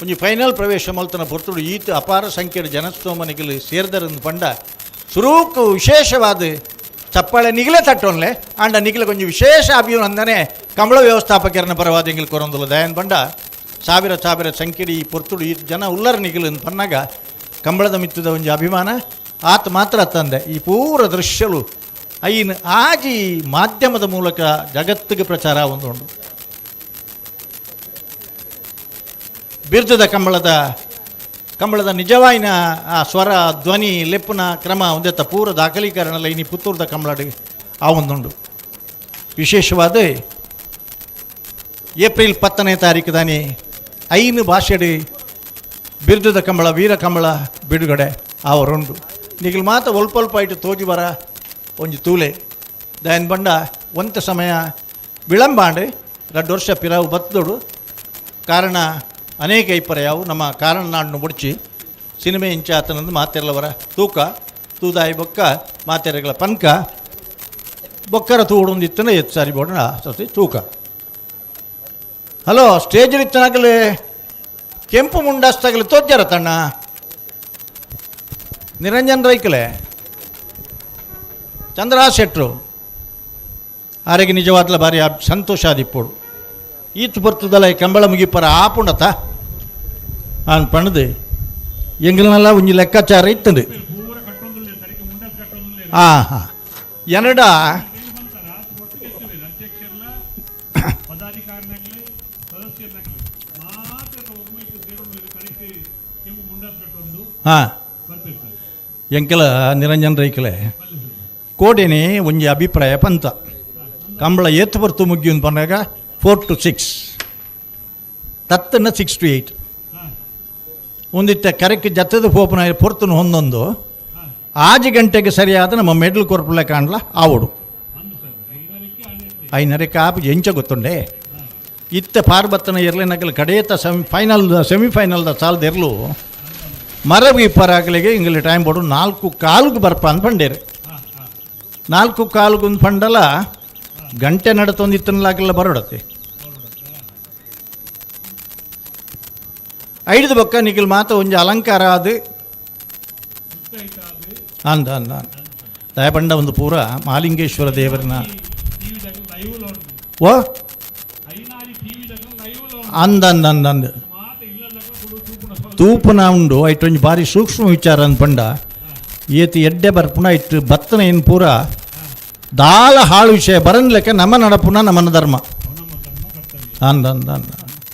Speaker 9: ಒಂಜಿ ಫೈನಲ್ ಪ್ರವೇಶ ಮಲ್ತನ ಪೊರ್ತುಡು ಈತ ಅಪಾರ ಸಂಖ್ಯೆಯ ಜನಸ್ತೋಮ ನಿಗಿಲು ಸೇರ್ದರಂದು ಪಂಡ ಸುರೂಕು ವಿಶೇಷವಾದ ಚಪ್ಪಾಳೆ ನಿಗಿಲೇ ತಟ್ಟೋನ್ಲೆ ಆಂಡ ನಿಗಿಲ ಕೊಂಚ ವಿಶೇಷ ಅಭಿನಂದನೆ ಕಂಬಳ ವ್ಯವಸ್ಥಾಪಕರನ್ನ ಪರವಾದ ಎಂಗಿಲ್ ಕೊರೊಂದುಲ್ಲ ದಯಾನ್ ಬಂಡ ಸಾವಿರ ಸಂಖ್ಯೆಡಿ ಈ ಪೊರ್ತುಡು ಈ ಜನ ಉಲ್ಲರ ನಿಗಿಲು ಪನ್ನಾಗ ಕಂಬಳದ ಮಿತ್ತದ ಒಂಜಿ ಅಭಿಮಾನ ಆತ ಮಾತ್ರ ತಂದೆ ಈ ಪೂರ ದೃಶ್ಯಲು ಐನ್ ಆಜಿ ಮಾಧ್ಯಮದ ಮೂಲಕ ಜಗತ್ತಿಗೆ ಪ್ರಚಾರ ಒಂದುಂಡು. ಬಿರ್ದದ ಕಂಬಳದ ನಿಜವಾಯಿನ ಆ ಸ್ವರ ಧ್ವನಿ ಲೆಪ್ಪನ ಕ್ರಮ ಒಂದೆತ್ತ ಪೂರ ದಾಖಲೀಕರಣ ಇನಿ ಪುತ್ತೂರದ ಕಂಬಳಡಿ ಆ ಒಂದುಂಡು. ವಿಶೇಷವಾದ ಏಪ್ರಿಲ್ 10ನೇ ತಾರೀಕು ದಾನಿ 5 ಭಾಷೆಡಿ ಬಿರ್ದದ ಕಂಬಳ ವೀರ ಕಂಬಳ ಬಿಡುಗಡೆ ಅವರುಂಡು ನಿಗಿಲ್ ಮಾತ ಒಲ್ಪ ಇಟ್ಟು ತೋಜಿ ಬರ ಒಂಜಿ ತೂಲೆ ದಯನ್ ಬಂಡ ಒಂತ ಸಮಯ ವಿಳಂಬಾಂಡೆ 2 ವರ್ಷ ಪಿರಾವು ಬತ್ತದೋಡು ಕಾರಣ ಅನೇಕ ಇಪ್ಪರ ಯಾವು ನಮ್ಮ ಕಾರಣ ನಾಡನ್ನು ಮುಡ್ಚಿ ಸಿನಿಮೆ ಇಂಚಾತನಂದು ಮಾತೆರಲವರ ತೂಕ ತೂದಾಯಿ ಬೊಕ್ಕ ಮಾತೆರೆಗಳ ಪನ್ಕ ಬೊಕ್ಕರ ತೂಡೊಂದಿತ್ತನ ಎತ್ತು ಸಾರಿ ಬೋಡಣ ಸತಿ ತೂಕ. ಹಲೋ ಸ್ಟೇಜ್ ಇತ್ತನಾಗಲೇ ಕೆಂಪು ಮುಂಡಾಸ್ತಾಗಲೇ ತೋಜ್ಜಾರ ತಣ್ಣ ನಿರಂಜನ್ ರೈಕಲೆ ಚಂದ್ರ ಶೆಟ್ರು ಆರೆಗೆ ನಿಜವಾದ್ಲ ಬಾರಿ ಸಂತೋಷ ಆದಿಪ್ಪೋಡು ಈತು ಬರ್ತದಲ್ಲ ಕಂಬಳ ಮುಗಿಪರ ಆಪುಂಡತ ಆನ್ ಪಣದು ಎಂಗಿಲನೆಲ್ಲ ಒಂಜಿ ಲೆಕ್ಕಾಚಾರ ಇತ್ತಂದು ಹಾಂ ಎನಡ ಹಾಂ ಎಂಕೆಲ ನಿರಂಜನ್ ರೈಕಲೆ ಕೋಡೆನೆ ಒಂಜಿ ಅಭಿಪ್ರಾಯ ಪಂತ ಕಂಬಳ ಏತ್ ಬರ್ತು ಮುಗಿಯುಂದು ಬಂದಾಗ 4 to 6 ತತ್ತನ್ನ 6 to 8 ಒಂದಿತ್ತ ಕರೆಕ್ಟ್ ಜತ್ತದ ಪೋಪನ ಪೊರ್ತನು ಹೊಂದೊಂದು 6 ಗಂಟೆಗೆ ಸರಿಯಾದ ನಮ್ಮ ಮೆಡಲ್ ಕೊರ್ಪಲೆ ಕಾಣಲ ಆವಡು 5:30 ಕಾಪಿ ಎಂಚ ಗೊತ್ತುಂಡೆ ಇತ್ತ ಪಾರ್ಬತ್ತನ ಇರಲಿನಗಲು ಕಡೆಯತ್ತ ಸೆಮಿಫೈನಲ್ದ ಸಾಲದ ಇರಲು ಮರಬಿ ಪರಾಗಲಿಗೆ ಇಂಗಲಿ ಟೈಮ್ ಬೋಡು 4:15 ಬರ್ಪ ಅಂತ ಪಂಡೇರು 4:15 ಪಂಡಲ ಗಂಟೆ ನಡತೊಂದಿತ್ತನಲಾಗೆಲ್ಲ ಬರೋಡತ್ತೆ 5 ಬೊಕ್ಕ ನಿಖಿಲ್ ಮಾತ ಒಂಜಿ ಅಲಂಕಾರ ಅದು ಅಂದ ದಯಪಂಡ ಒಂದು ಪೂರ ಮಾಲಿಂಗೇಶ್ವರ ದೇವರನ್ನ ಓ ಅಂದಂದು ತೂಪುನ ಉಂಡು ಐಟೊಂಜಿ ಭಾರಿ ಸೂಕ್ಷ್ಮ ವಿಚಾರ ಅಂದ್ಪಂಡ ಏತಿ ಎಡ್ಡೆ ಬರ್ಪುನ ಇಟ್ಟು ಬತ್ತನ ಏನು ಪೂರ ದಾಲ ಹಾಳು ವಿಷಯ ಬರನ್ಲೆಕ್ಕ ನಮ್ಮ ನಡಪುನ ನಮ್ಮನ ಧರ್ಮ ಅಂದ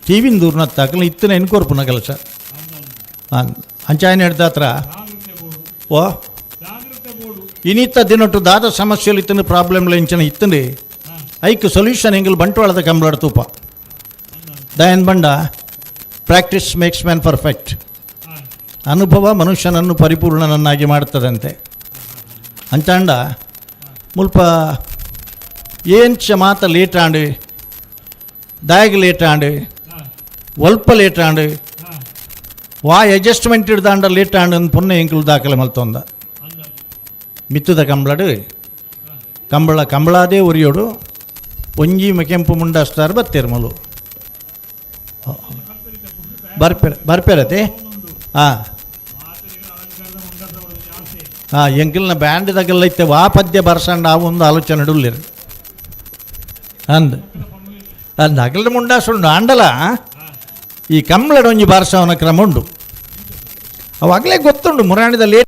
Speaker 9: ಟಿ ವಿನ ದೂರನ ತಕಲ ಇತ್ತನ ಎನ್ಕೋರ್ಪುನ ಕೆಲಸ ಅಂಚಾಯನ ಹೇಳ್ತಾ ಹತ್ರ ಓ ಇನ್ನಿತ್ತ ದಿನೊಟ್ಟು ದಾದ ಸಮಸ್ಯೆಯಲ್ಲಿ ಇತ್ತನ ಪ್ರಾಬ್ಲಮ್ಲ ಇಂಚನ ಇತ್ತಂದು ಐಕ್ ಸೊಲ್ಯೂಷನ್ ಎಂಗಲ್ ಬಂಟ್ವಾಳದ ಕಂಬಳದ ತೂಪ ದಯನ್ ಬಂಡ ಪ್ರಾಕ್ಟೀಸ್ ಮೇಕ್ಸ್ ಮ್ಯಾನ್ ಪರ್ಫೆಕ್ಟ್ ಅನುಭವ ಮನುಷ್ಯನನ್ನು ಪರಿಪೂರ್ಣನನ್ನಾಗಿ ಮಾಡ್ತದಂತೆ ಅಂಚಾಂಡ ಮುಲ್ಪ ಏಂಚ ಮಾತ ಲೇಟ್ ಆಂಡು ದಾಯಗ ಲೇಟ್ ಆಂಡು ಒಲ್ಪ ಲೇಟ್ ಆಂಡು ಅಡ್ಜಸ್ಟ್ಮೆಂಟ್ ಇಡ್ದಾಂಡ ಲೇಟ್ ಆಂಡು ಪೊನ್ನೆ ಎಂಕುಲು ದಾಖಲೆ ಮಲ್ತೊಂದ ಮಿತ್ತದ ಕಂಬಳಾದೇ ಉರಿಯೋಡು ಒಂಜಿ ಕೆಂಪು ಮುಂಡಾಸ್ತಾರ ಬತ್ತೇರ್ಮಲು ಬರ್ಪೇರತೆ ಹಾಂ ಎಂಕಿಲ್ನ ಬ್ಯಾಂಡ್ದಾಗೆಲ್ಲ ಇತ್ತೆ ವಾ ಪದ್ಯ ಬರ್ಸಂಡು ಆ ಒಂದು ಆಲೋಚನೆ ಉಳ್ಳಿರು ಅಂದ್ ನಗಲ ಮುಂಡಾಸುಂಡು ಅಂಡಲ ಈ ಕಂಬಳದ ಒಂಜಿ ಬಾರ್ಸವನ ಕ್ರಮ ಉಂಡು ಅವಾಗಲೇ ಗೊತ್ತುಂಡು ಮುರಾಣಿದಲ್ಲಿ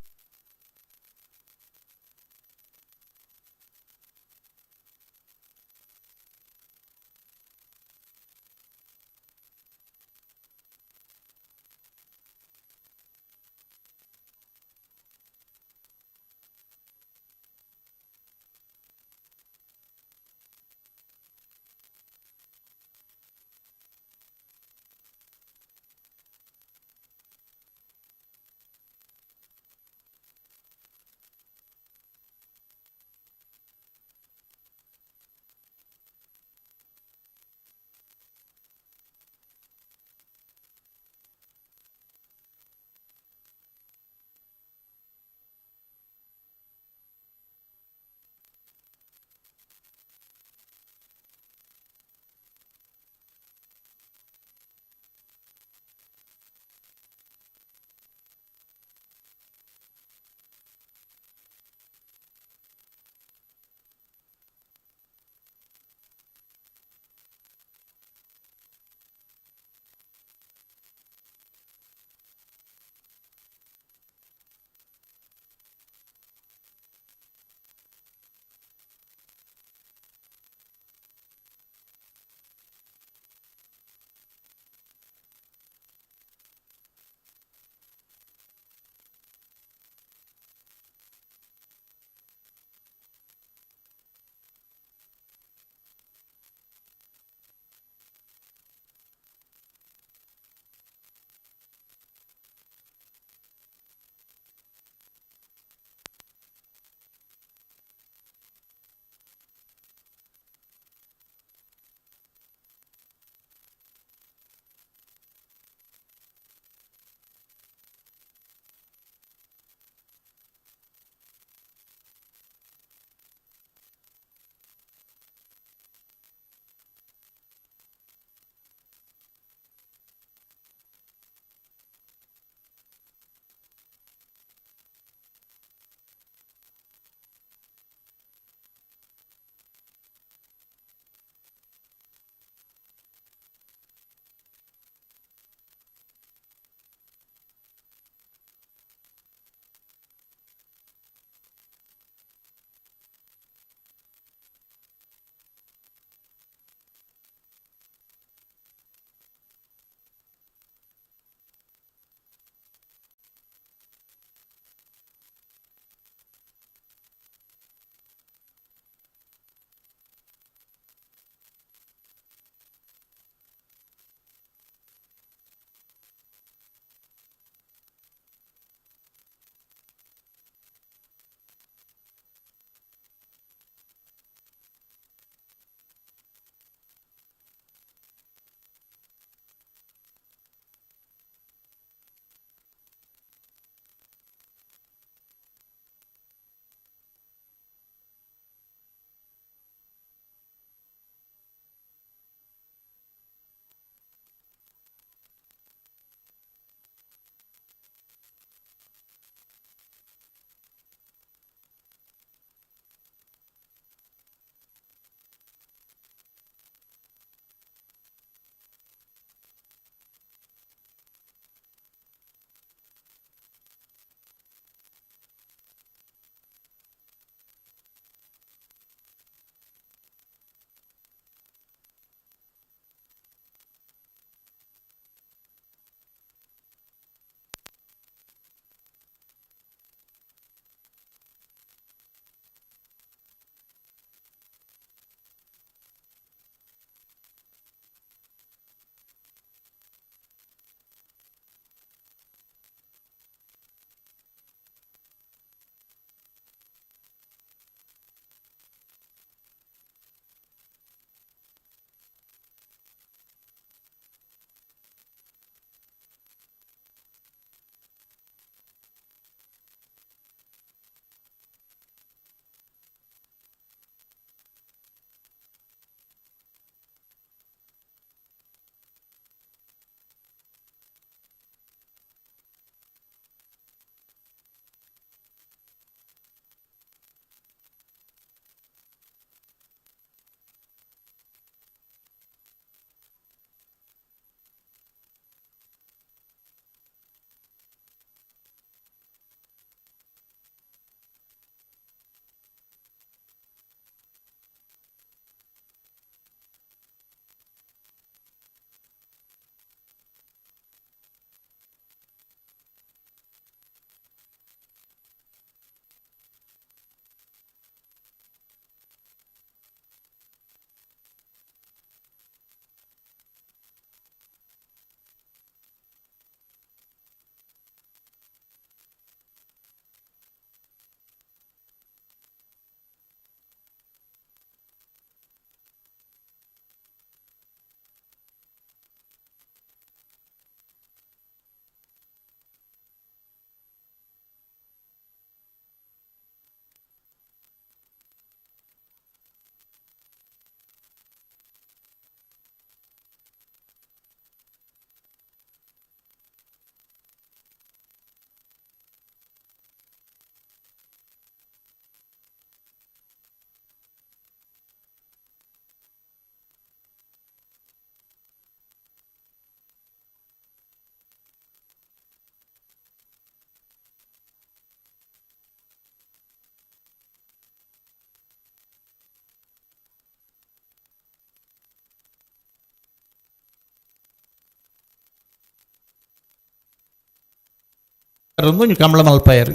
Speaker 9: ಒಂದು ಕಂಬಳ ಮಲ್ಪಾಯರು.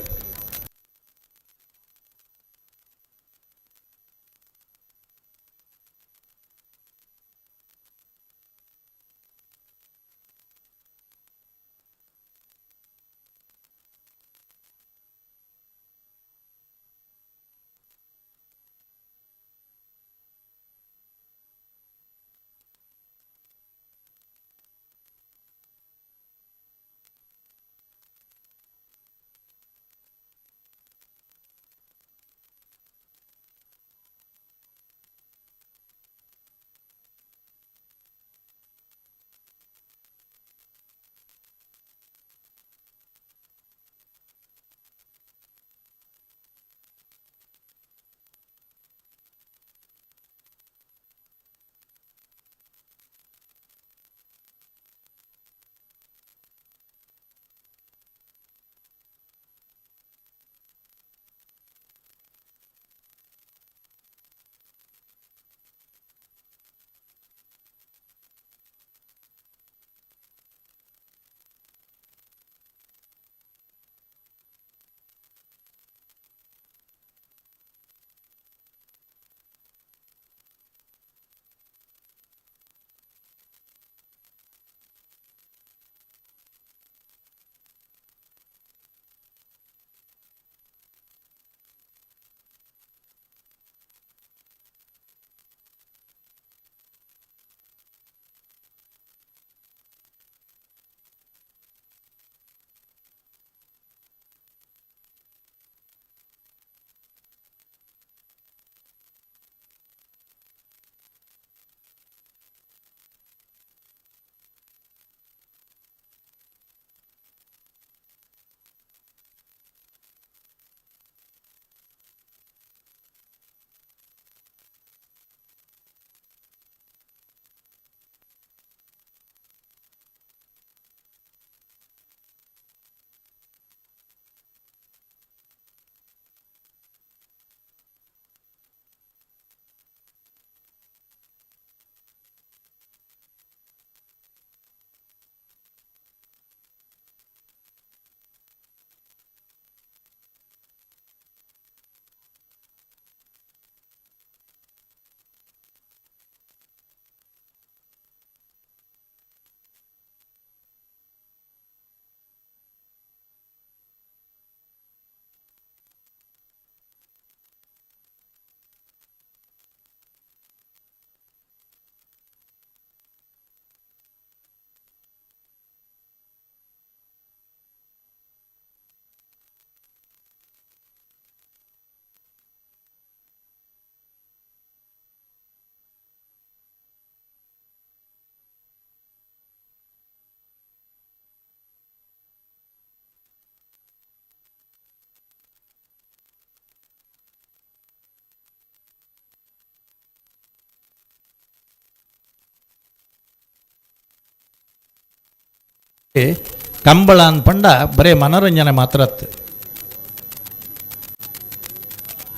Speaker 9: ಕಂಬಳ ಅಂದ್ಪಂಡ ಬರೇ ಮನೋರಂಜನೆ ಮಾತ್ರ ಅತ್ತು.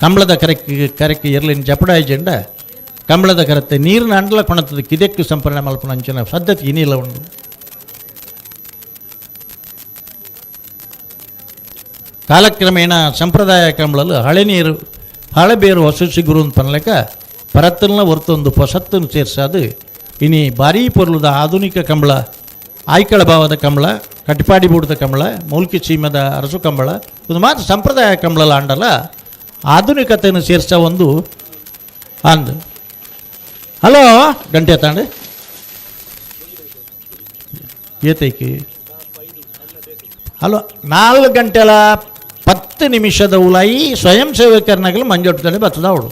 Speaker 9: ಕಂಬಳದ ಕರೆಕ್ಕೆ ಇರ್ಲಿನ ಜಪಡಾಯ್ಜೆಂಡ ಕಂಬಳದ ಕರತ್ತೆ ನೀರಿನ ಅಂಡಲ ಕೊಣತದ ಕಿದೆಕ್ಕು ಸಂಪರ್ಣ ಮಲ್ಪನ ಅಂಚಿನ ಪದ್ಧತಿ ಇನ್ನಿಲ್ಲ ಉಂಡು. ಕಾಲಕ್ರಮೇಣ ಸಂಪ್ರದಾಯ ಕಂಬಳಲು ಹಳೆ ನೀರು ಹಳೆ ಬೇರು ಹೊಸ ಸಿಗುರು ಅಂತ ಪನ್ಲೆಕ್ಕ ಪರತ್ತಲ್ನ ಹೊರತೊಂದು ಹೊಸತ್ತನ್ನು ಸೇರ್ಸಾದು ಇನಿ ಭಾರೀ ಪೊರ್ಲುದ ಆಧುನಿಕ ಕಂಬಳ ಆಯ್ಕಳ ಭಾವದ ಕಂಬಳ ಕಟಿಪಾಡಿ ಬೂಡದ ಕಂಬಳ ಮೂಲ್ಕಿ ಚೀಮದ ಅರಸು ಕಂಬಳ ಇದು ಮಾತ್ರ ಸಂಪ್ರದಾಯ ಕಂಬಳ ಆಂಡಲ ಆಧುನಿಕತೆಯನ್ನು ಸೇರಿಸ ಒಂದು ಅಂದು. ಹಲೋ ಗಂಟೆ ತಾಂಡೆ ಏತೈಕಿ ಹಲೋ 4 ಗಂಟೆಲ 10 ನಿಮಿಷದ ಉಲಾಯಿ ಸ್ವಯಂ ಸೇವಕರನಾಗಲು ಮಂಜೊಟ್ಟದಲ್ಲಿ ಬರ್ತದ ಅವಳು.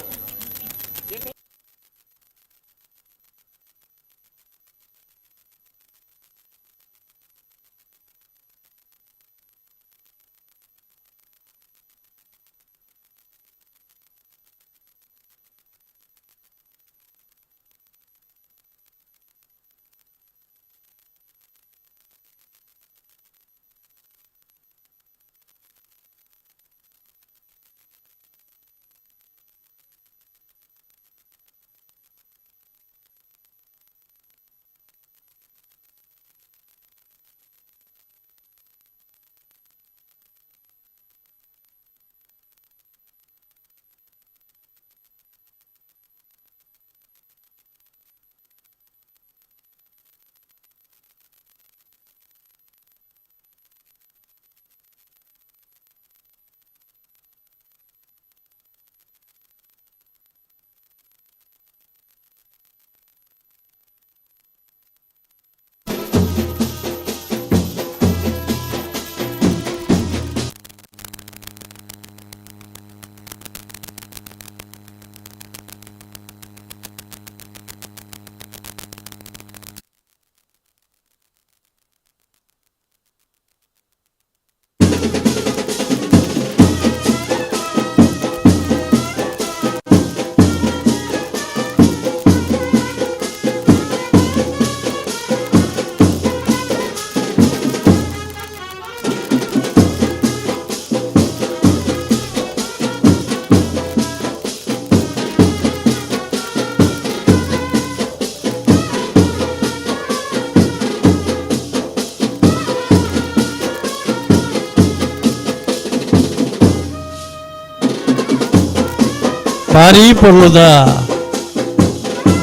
Speaker 9: ಭಾರಿ ಪೊರ್ಲುದ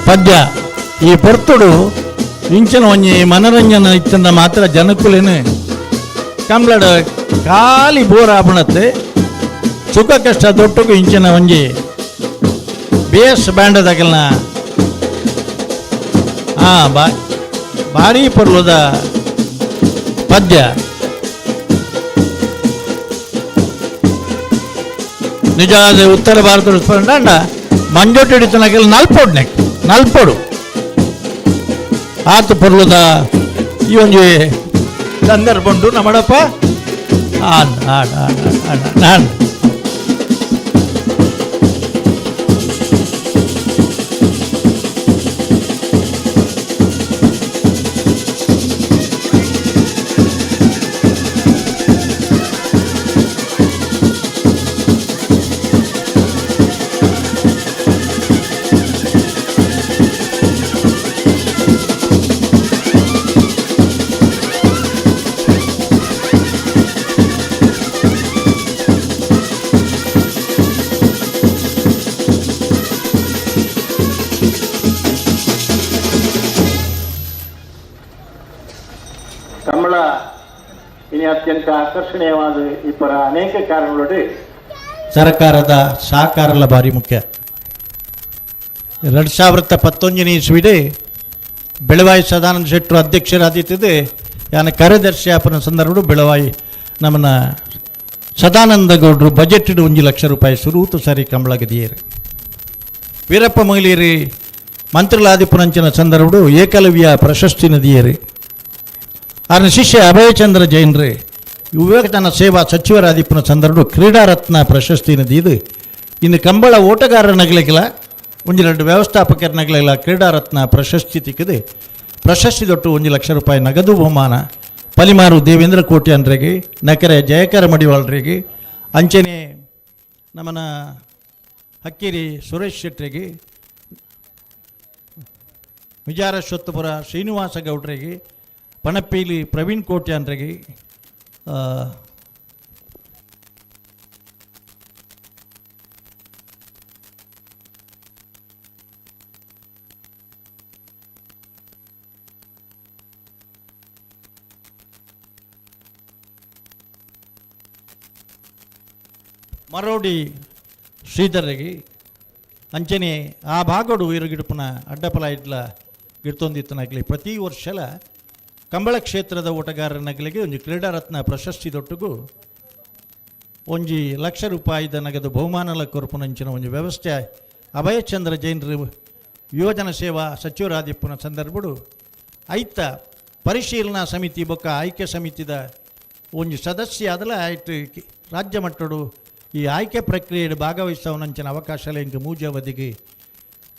Speaker 9: ಪದ್ಯ ಈ ಪೊರ್ತುಡು ಇಂಚಿನ ಒಂಜಿ ಮನರಂಜನೆ ಇತ್ತಂದ ಮಾತ್ರ ಜನಕ್ಕುಲೇನು ಕಂಬ್ಲಡ ಖಾಲಿ ಬೋರ್ ಆಪಣತ್ತೆ ಸುಖ ಕಷ್ಟ ದೊಟ್ಟಗೂ ಇಂಚಿನ ಒಂಜಿ ಬೇಸ್ ಬ್ಯಾಂಡ್ ತಗಲ್ನ ಭಾರಿ ಪೊರ್ಲುದ ಪದ್ಯ ನಿಜವಾದ ಉತ್ತರ ಭಾರತದ ಮಂಜೋಟಿ ಹಿಡಿತನಕಲ್ ನಲ್ಪೊಡು ಆತು ಪೊರ್ಲುದ ಈ ಒಂಜಿ ಸಂದರ್ಭ ಉಂಟು ನಮ್ಮಡಪ್ಪ ನಾನು
Speaker 11: ಕಂಬಳ ಇನಿ ಅತ್ಯಂತ ಆಕರ್ಷಣೀಯವಾದ ಈ ಪರ ಅನೇಕ ಕಾರಣಗಳು
Speaker 9: ಸರ್ಕಾರದ ಸಹಕಾರಲ ಭಾರಿ ಮುಖ್ಯ 2011 ಇಸ್ವಿಡೆ ಬೆಳವಾಯಿ ಸದಾನಂದ ಶೆಟ್ಟರು ಅಧ್ಯಕ್ಷರಾದಿತ್ತದೆ ಯಾನ ಕಾರ್ಯದರ್ಶಿ ಆಪನ ಸಂದರ್ಭ ಬೆಳವಾಯಿ ನಮ್ಮನ್ನ ಸದಾನಂದ ಗೌಡ್ರು ಬಜೆಟ್ 1 ಲಕ್ಷ ರೂಪಾಯಿ ಸುರೂತು ಸಾರಿ ಕಂಬಳ ಗದಿಯರು ವೀರಪ್ಪ ಮೊಯ್ಲಿಯರಿ ಮಂತ್ರಿಲಾದಿಪುರಂಚಿನ ಸಂದರ್ಭ ಏಕಲವ್ಯ ಪ್ರಶಸ್ತಿ ನದಿಯರು ಆರನ ಶಿಷ್ಯ ಅಭಯಚಂದ್ರ ಜೈನ್ರೆ ವಿವೇಕಾನಂದ ಸೇವಾ ಸಚಿವರಾದಿಪ್ಪನ ಸಂದರ್ಭ ಕ್ರೀಡಾರತ್ನ ಪ್ರಶಸ್ತಿ ನದಿದು ಇನ್ನು ಕಂಬಳ ಓಟಗಾರರ ನಗಲಿಗಿಲ್ಲ 1-2 ವ್ಯವಸ್ಥಾಪಕರ ನಗಲಿಲ್ಲ ಕ್ರೀಡಾರತ್ನ ಪ್ರಶಸ್ತಿ ತಿಕ್ಕದೆ ಪ್ರಶಸ್ತಿ ದೊಟ್ಟು 1 ಲಕ್ಷ ರೂಪಾಯಿ ನಗದು ಬಹುಮಾನ ಪಲಿಮಾರು ದೇವೇಂದ್ರ ಕೋಟ್ಯಾನ್ರಿಗೆ ನಕರೆ ಜಯಕರ ಮಡಿವಾಳ್ರಿಗೆ ಅಂಚನೆ ನಮ್ಮನ ಹಕ್ಕೇರಿ ಸುರೇಶ್ ಶೆಟ್ಟರಿಗೆ ವಿಜಾರಶ್ವತ್ತಪುರ ಶ್ರೀನಿವಾಸ ಗೌಡ್ರಿಗೆ ಪಣಪ್ಪೇಲಿ ಪ್ರವೀಣ್ ಕೋಟ್ಯಾನ್ರಿಗೆ ಮರೋಡಿ ಶ್ರೀಧರ್ರಿಗೆ ಅಂಚನೆ ಆ ಭಾಗಡು ಇರುಗಿಡುಪನ ಅಡ್ಡಪಲ ಇಡ್ಲ ಗಿಡ್ತೊಂದಿತ್ತನಾಗಲಿ ಪ್ರತಿ ವರ್ಷಲ ಕಂಬಳ ಕ್ಷೇತ್ರದ ಓಟಗಾರರ ನಗಲಿಗೆ ಒಂದು ಕ್ರೀಡಾರತ್ನ ಪ್ರಶಸ್ತಿ ದೊಟ್ಟಿಗೂ 1 ಲಕ್ಷ ರೂಪಾಯಿದ ನಗದು ಬಹುಮಾನಲ ಕೊರಪುನಂಚಿನ ಒಂದು ವ್ಯವಸ್ಥೆ ಅಭಯಚಂದ್ರ ಜೈನರು ಯುವಜನ ಸೇವಾ ಸಚಿವರಾದಿಪ್ಪನ ಸಂದರ್ಭಡು ಐತ ಪರಿಶೀಲನಾ ಸಮಿತಿ ಬೊಕ್ಕ ಆಯ್ಕೆ ಸಮಿತಿದ ಒಂದು ಸದಸ್ಯ ಅದಲ ಆಯ್ತು ರಾಜ್ಯ ಮಟ್ಟಡು ಈ ಆಯ್ಕೆ ಪ್ರಕ್ರಿಯೆಯ ಭಾಗವಹಿಸವನಂಚಿನ ಅವಕಾಶ ಇಂಕ ಮೂಜ ಅವಧಿಗೆ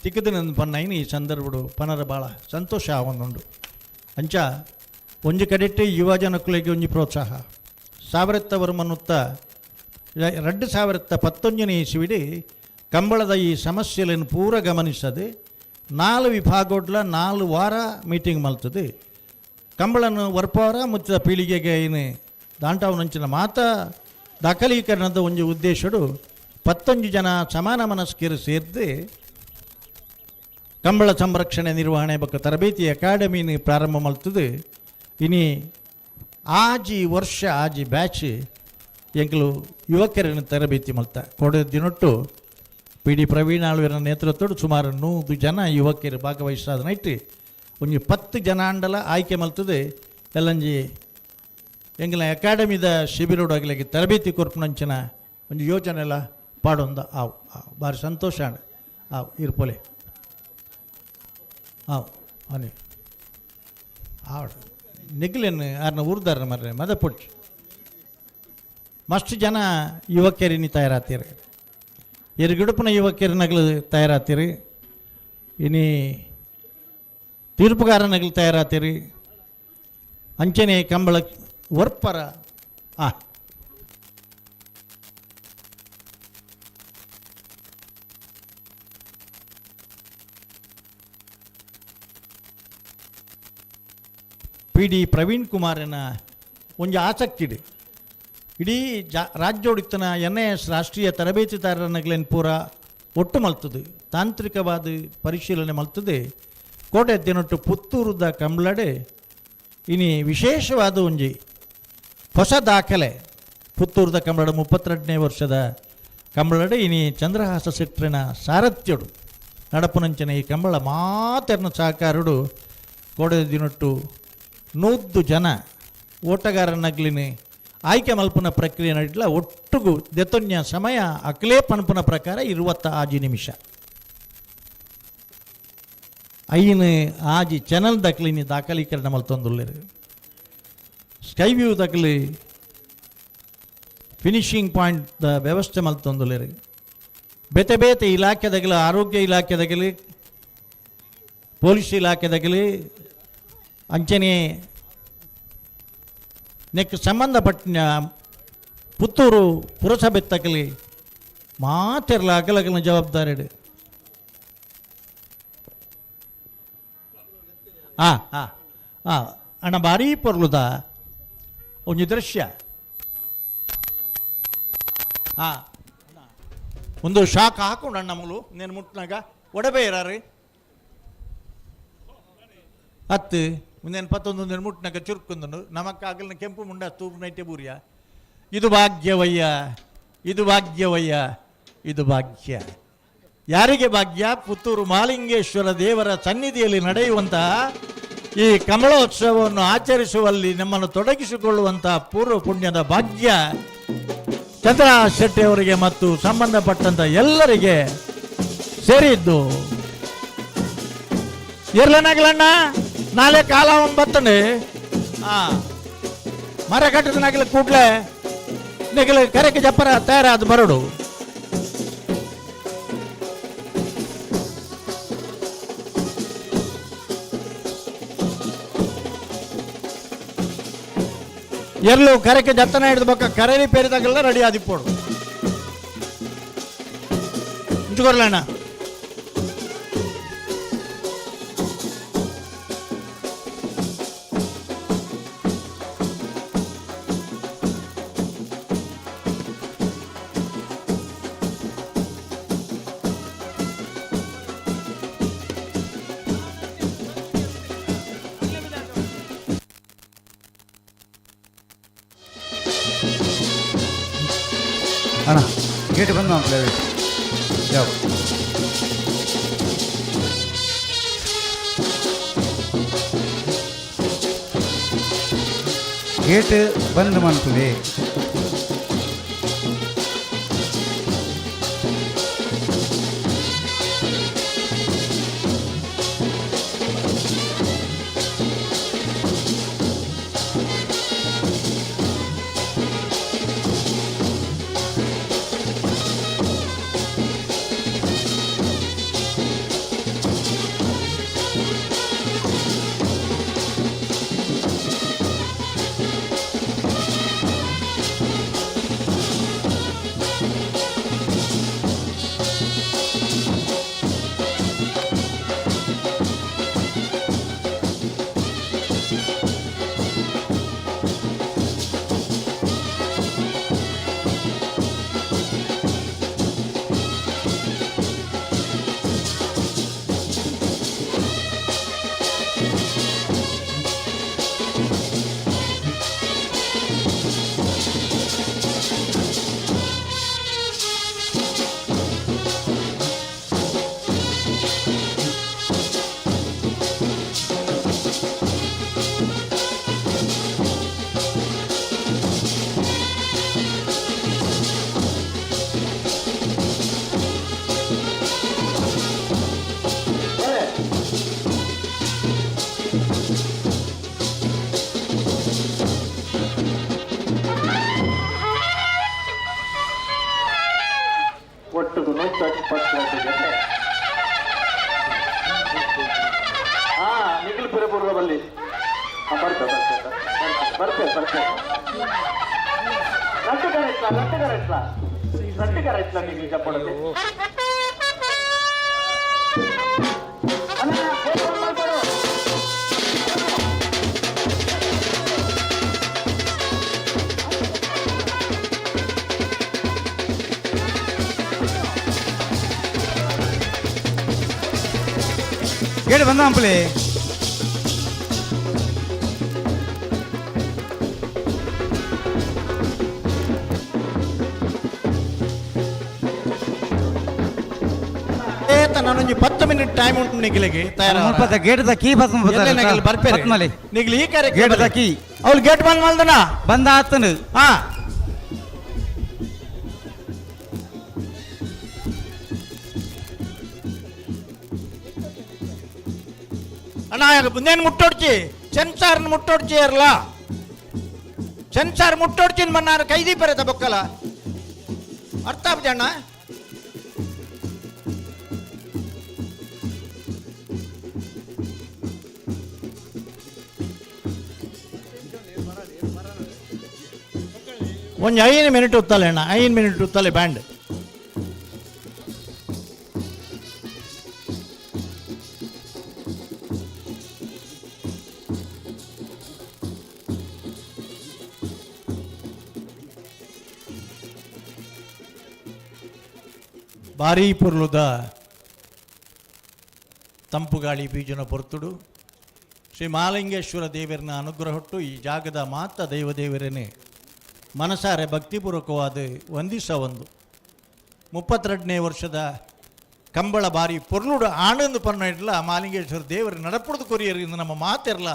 Speaker 9: ತಿಕ್ಕದಿನ ಪನ್ನೈನ ಈ ಸಂದರ್ಭಡು ಪನರ ಭಾಳ ಸಂತೋಷ ಆವೊಂದುಂಡು ಅಂಚ ಒಂಜಿ ಕಡೆಟ್ಟು ಯುವಜನಕುಲಿಗೆ ಒಂಜಿ ಪ್ರೋತ್ಸಾಹ 1000 ವರ್ಷಮನ್ನುತ್ತ 2011 ಇಸ್ವಿಡಿ ಕಂಬಳದ ಈ ಸಮಸ್ಯೆಗಳನ್ನು ಪೂರ ಗಮನಿಸದೆ 4 ವಿಭಾಗೋಡ್ಲ 4 ವಾರ ಮೀಟಿಂಗ್ ಮಲ್ತದೆ ಕಂಬಳನ್ನು ವರ್ಪವಾರ ಮುಚ್ಚಿದ ಪೀಳಿಗೆಗೆ ಏನು ದಾಂಟಾವನಂಚಿನ ಮಾತ ದಾಖಲೀಕರಣದ ಒಂದು ಉದ್ದೇಶಡು 11 ಜನ ಸಮಾನ ಮನಸ್ಕರು ಸೇರಿದು ಕಂಬಳ ಸಂರಕ್ಷಣೆ ನಿರ್ವಹಣೆ ಬಗ್ಗೆ ತರಬೇತಿ ಅಕಾಡೆಮಿನ ಪ್ರಾರಂಭ ಮಲ್ತದೆ ಇನಿ ಆಜಿ ವರ್ಷ ಆಜಿ ಬ್ಯಾಚ್ ಎಂಕಲು ಯುವಕರನ್ನು ತರಬೇತಿ ಮಲ್ತ ಕೊಡ ದಿನೊಟ್ಟು ಪಿ ಡಿ ಪ್ರವೀಣ್ ಆಳ್ವರ ನೇತೃತ್ವಡು ಸುಮಾರು 100 ಜನ ಯುವಕರು ಭಾಗವಹಿಸಾದ ನೈಟ್ ಒಂದು 10 ಜನಾಂಡಲ ಆಯ್ಕೆ ಮಲ್ತದೆ ಎಲ್ಲಂಜಿ ಎಂಗಲ ಅಕಾಡೆಮಿದ ಶಿಬಿರೋಡಾಗಲಿಗೆ ತರಬೇತಿ ಕೊರ್ಪುನಂಚಿನ ಒಂದು ಯೋಜನೆ ಎಲ್ಲ ಪಾಡೊಂದ ಆವು ಭಾರಿ ಸಂತೋಷ ಆವು ಇರ್ಪೊಲೆ ಆವು ಅನೇ ಆವಡು ನಿಗ್ಲೇನು ಆರ್ನ ಊರ್ದಾರ ಮರ್ರೆ ಮದ ಪುಟ್ ಮಸ್ತ್ ಜನ ಯುವಕರಿನಿ ತಯಾರಾತೀರಿ ಎರುಗಿಡುಪನ ಯುವಕರ ನಗಲು ತಯಾರಾತೀರಿ ಇನಿ ತೀರ್ಪುಗಾರ ನಗಲು ತಯಾರಾತೀರಿ ಅಂಚನೆ ಕಂಬಳ ವರ್ಪರ ಪಿ ಡಿ ಪ್ರವೀಣ್ ಕುಮಾರನ ಒಂದು ಆಸಕ್ತಿ ಇದೆ ಇಡೀ ರಾಜ್ಯೋಡಿತ್ತನ NIS ರಾಷ್ಟ್ರೀಯ ತರಬೇತಿದಾರರ ನಗಲೇನು ಪೂರ ಒಟ್ಟು ಮಲ್ತದು ತಾಂತ್ರಿಕವಾದ ಪರಿಶೀಲನೆ ಮಲ್ತದೆ ಕೋಟೆ ದಿನೊಟ್ಟು ಪುತ್ತೂರುದ ಕಂಬಳಡೆ ಇನಿ ವಿಶೇಷವಾದ ಒಂಜಿ ಹೊಸ ದಾಖಲೆ ಪುತ್ತೂರುದ ಕಂಬಳಡ 32ನೇ ವರ್ಷದ ಕಂಬಳಡೆ ಇನಿ ಚಂದ್ರಹಾಸ ಶೆಟ್ಟರಿನ ಸಾರಥ್ಯಡು ನಡಪುನಂಚಿನ ಈ ಕಂಬಳ ಮಾತೆರ್ನ ಸಹಕಾರಡು ಕೋಡೆ ದಿನೊಟ್ಟು 100 ಜನ ಓಟಗಾರನಗ್ಲಿನಿ ಆಯ್ಕೆ ಮಲ್ಪನ ಪ್ರಕ್ರಿಯೆ ನಡೀಲ ಒಟ್ಟಿಗೂ ದೆತೊನ್ಯ ಸಮಯ ಅಕ್ಲೇ ಪನ್ಪನ ಪ್ರಕಾರ 25 ನಿಮಿಷ ಐನ್ ಆಜಿ ಚಾನಲ್ ದಕ್ಲಿನಿ ದಾಖಲೀಕರಣ ಮಲ್ತೊಂದುಲ್ಲೆರು ಸ್ಕೈ ವ್ಯೂ ದಕ್ಲಿ ಫಿನಿಶಿಂಗ್ ಪಾಯಿಂಟ್ ದ ವ್ಯವಸ್ಥೆ ಮಲ್ತೊಂದುಲ್ಲೆರು ಬೇತೆ ಬೇತೆ ಇಲಾಖೆದಾಗಲಿ ಆರೋಗ್ಯ ಇಲಾಖೆದಾಗಲಿ ಪೊಲೀಸ್ ಇಲಾಖೆದಾಗಲಿ ಅಂಚನೆ ನೆಕ್ ಸಂಬಂಧಪಟ್ಟ ಪುತ್ತೂರು ಪುರಸಭೆ ತಗಲಿ ಮಾತೆರ್ಲ ಅಗಲಗಲಿನ ಜವಾಬ್ದಾರಿ ಅಣ್ಣ ಭಾರಿ ಪೊರ್ಲುದ ಒಂಜಿ ದೃಶ್ಯ ಒಂದು ಶಾಕ್ ಹಾಕೊಂಡು ಅಣ್ಣ ಮಗಳು ನೇನು ಮುಟ್ಟಿನಾಗ ಒಡಬೇರಾರಿ ಹತ್ತು ಮುಂದೇನು 11 ಮುಟ್ಟಿನಾಗ ಚುರುಕೊಂದನು ನಮಕ್ಕ ಆಗಲಿನ ಕೆಂಪು ಮುಂಡ ತೂಪು ನೈಟೆ ಬೂರಿಯ ಇದು ಭಾಗ್ಯವಯ್ಯ ಇದು ಭಾಗ್ಯವಯ್ಯ ಇದು ಭಾಗ್ಯ ಯಾರಿಗೆ ಭಾಗ್ಯ? ಪುತ್ತೂರು ಮಹಾಲಿಂಗೇಶ್ವರ ದೇವರ ಸನ್ನಿಧಿಯಲ್ಲಿ ನಡೆಯುವಂತಹ ಈ ಕಮಲೋತ್ಸವವನ್ನು ಆಚರಿಸುವಲ್ಲಿ ನಮ್ಮನ್ನು ತೊಡಗಿಸಿಕೊಳ್ಳುವಂತಹ ಪೂರ್ವ ಪುಣ್ಯದ ಭಾಗ್ಯ ಚಂದ್ರಹಾಸ ಶೆಟ್ಟಿ ಅವರಿಗೆ ಮತ್ತು ಸಂಬಂಧಪಟ್ಟಂತ ಎಲ್ಲರಿಗೆ ಸೇರಿದ್ದು. ಇರ್ಲನಾಗಲಣ್ಣ ನಾಳೆ ಕಾಲ ಬತ್ತನೆ ಮರ ಕಟ್ಟದ ನಗಲ ಕೂಡ್ಲೆ ನಿಗಲ ಕರೆಗೆ ಜಪ್ಪರ ತಯಾರಾದ ಬರಡು ಎಲ್ಲೂ ಕರೆಗೆ ಜತ್ತನ ಹಿಡಿದ ಬಕ್ಕ ಕರೆರಿ ಪೇರಿದಾಗೆಲ್ಲ ರೆಡಿ ಆದಿಪ್ಪೋಡು ಇಂಚುಕೊರ್ಲಣ್ಣ
Speaker 2: ಅಣ್ಣ ಗೇಟ್ ಬಂದು ಪ್ಲೇಟ್ ಯಾವ ಗೇಟ್ ಬಂದ್ ಮಾಡ್ತೀವಿ.
Speaker 7: ನಿಖಿಲ್ಪುರಪುರದಲ್ಲಿ ಬರ್ತೇವೆ ರಟ್ಟಿಗರ ನಿಮಗೆ ಚಪ್ಪಡದೆ
Speaker 2: ಗೇಟ್ ಬಂದ ಅಂಪಲಿ
Speaker 9: ನಾನೊಂದು 10 ಮಿನಿಟ್ ಟೈಮ್ ಉಂಟು ನಿಖಿಲಿಗೆ
Speaker 2: ಮುಲ್ಪದ ಗೇಟ್ದ ಕೀ
Speaker 9: ಬರ್ಪೇರಿ ನಿಖಿಲ್ ಈ ಕಾರ್ಯ
Speaker 2: ಗೇಟ್ದ ಕೀ
Speaker 9: ಅವ್ಳು ಗೇಟ್ ಬಂದ್ ಮಾಡ್ದನ
Speaker 2: ಬಂದ ಆತನು
Speaker 9: ಹಾ ಅಣ್ಣ ಮುಂದೇನು ಮುಟ್ಟೋಡ್ಚಿ ಸೆನ್ಸಾರ್ ಮುಟ್ಟೋಡ್ಚಿ ಇರಲ್ಲ ಸೆನ್ಸಾರ್ ಮುಟ್ಟೋಡ್ಚಿನ ಮನ್ನಾರು ಕೈದಿ ಬರತ್ತ ಬೊಕ್ಕಲ ಅರ್ಥ ಆಗ್ತದೆ ಅಣ್ಣ ಒಂದು 5 ಮಿನಿಟ್ ಉತ್ತಲೆ ಅಣ್ಣ 5 ಮಿನಿಟ್ ಉತ್ತಲೆ ಬ್ಯಾಂಡ್ ಭಾರೀ ಪುರ್ಲುದ ತಂಪು ಗಾಳಿ ಬೀಜನ ಪೊರ್ತುಡು ಶ್ರೀ ಮಹಾಲಿಂಗೇಶ್ವರ ದೇವರನ್ನ ಅನುಗ್ರಹ ಹೊಟ್ಟು ಈ ಜಾಗದ ಮಾತ ದೈವದೇವರೇನೆ ಮನಸಾರೆ ಭಕ್ತಿಪೂರ್ವಕವಾದ ವಂದಿಸ ಒಂದು 32ನೇ ವರ್ಷದ ಕಂಬಳ ಬಾರಿ ಪೊರ್ಲುಡು ಆನಂದ ಪರ್ಣ ಇರಲ್ಲ ಮಹಾಲಿಂಗೇಶ್ವರ ದೇವರ ನಡಪುಡ್ದು ಕೊರಿಯರಿಂದ ನಮ್ಮ ಮಾತಿರಲ್ಲ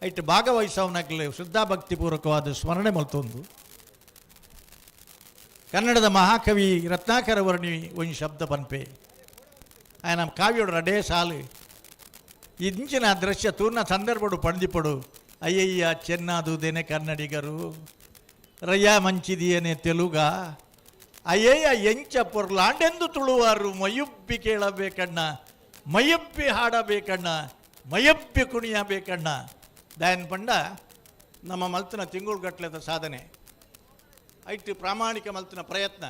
Speaker 9: ಐಟ್ ಭಾಗವಹಿಸವನಾಗಲಿ ಶ್ರದ್ಧಾ ಭಕ್ತಿಪೂರ್ವಕವಾದ ಸ್ಮರಣೆ ಮಲ್ತೊಂದು ಕನ್ನಡದ ಮಹಾಕವಿ ರತ್ನಾಕರ ವರ್ಣಿ ಒಂದು ಶಬ್ದ ಪನ್ಪೆ ಆಯ ನಮ್ಮ ಕಾವ್ಯೋಡು ರಡೇ ಸಾಲು ಇಂಚಿನ ದೃಶ್ಯ ತೂರ್ನ ಸಂದರ್ಭಡು ಪಣದಿಪಡು ಅಯ್ಯಯ್ಯ ಚೆನ್ನಾದುದೇನೆ ಕನ್ನಡಿಗರು ರಯ್ಯ ಮಂಚಿದಿಯೇನೆ ತೆಲುಗ ಅಯ್ಯಯ್ಯ ಎಂಚ ಪೊರ್ಲಾಂಡೆಂದು ತುಳುವಾರು ಮಯುಬ್ಬಿ ಕೇಳಬೇಕಣ್ಣ ಮಯಬ್ಬಿ ಹಾಡಬೇಕಣ್ಣ ಮಯಬ್ಬಿ ಕುಣಿಯಬೇಕಣ್ಣ ದಾಯನ್ ಪಂಡ ನಮ್ಮ ಮಲ್ತಿನ ತಿಂಗಳುಗಟ್ಲೆದ ಸಾಧನೆ ಐಟು ಪ್ರಾಮಾಣಿಕ ಮಲ್ತಿನ ಪ್ರಯತ್ನ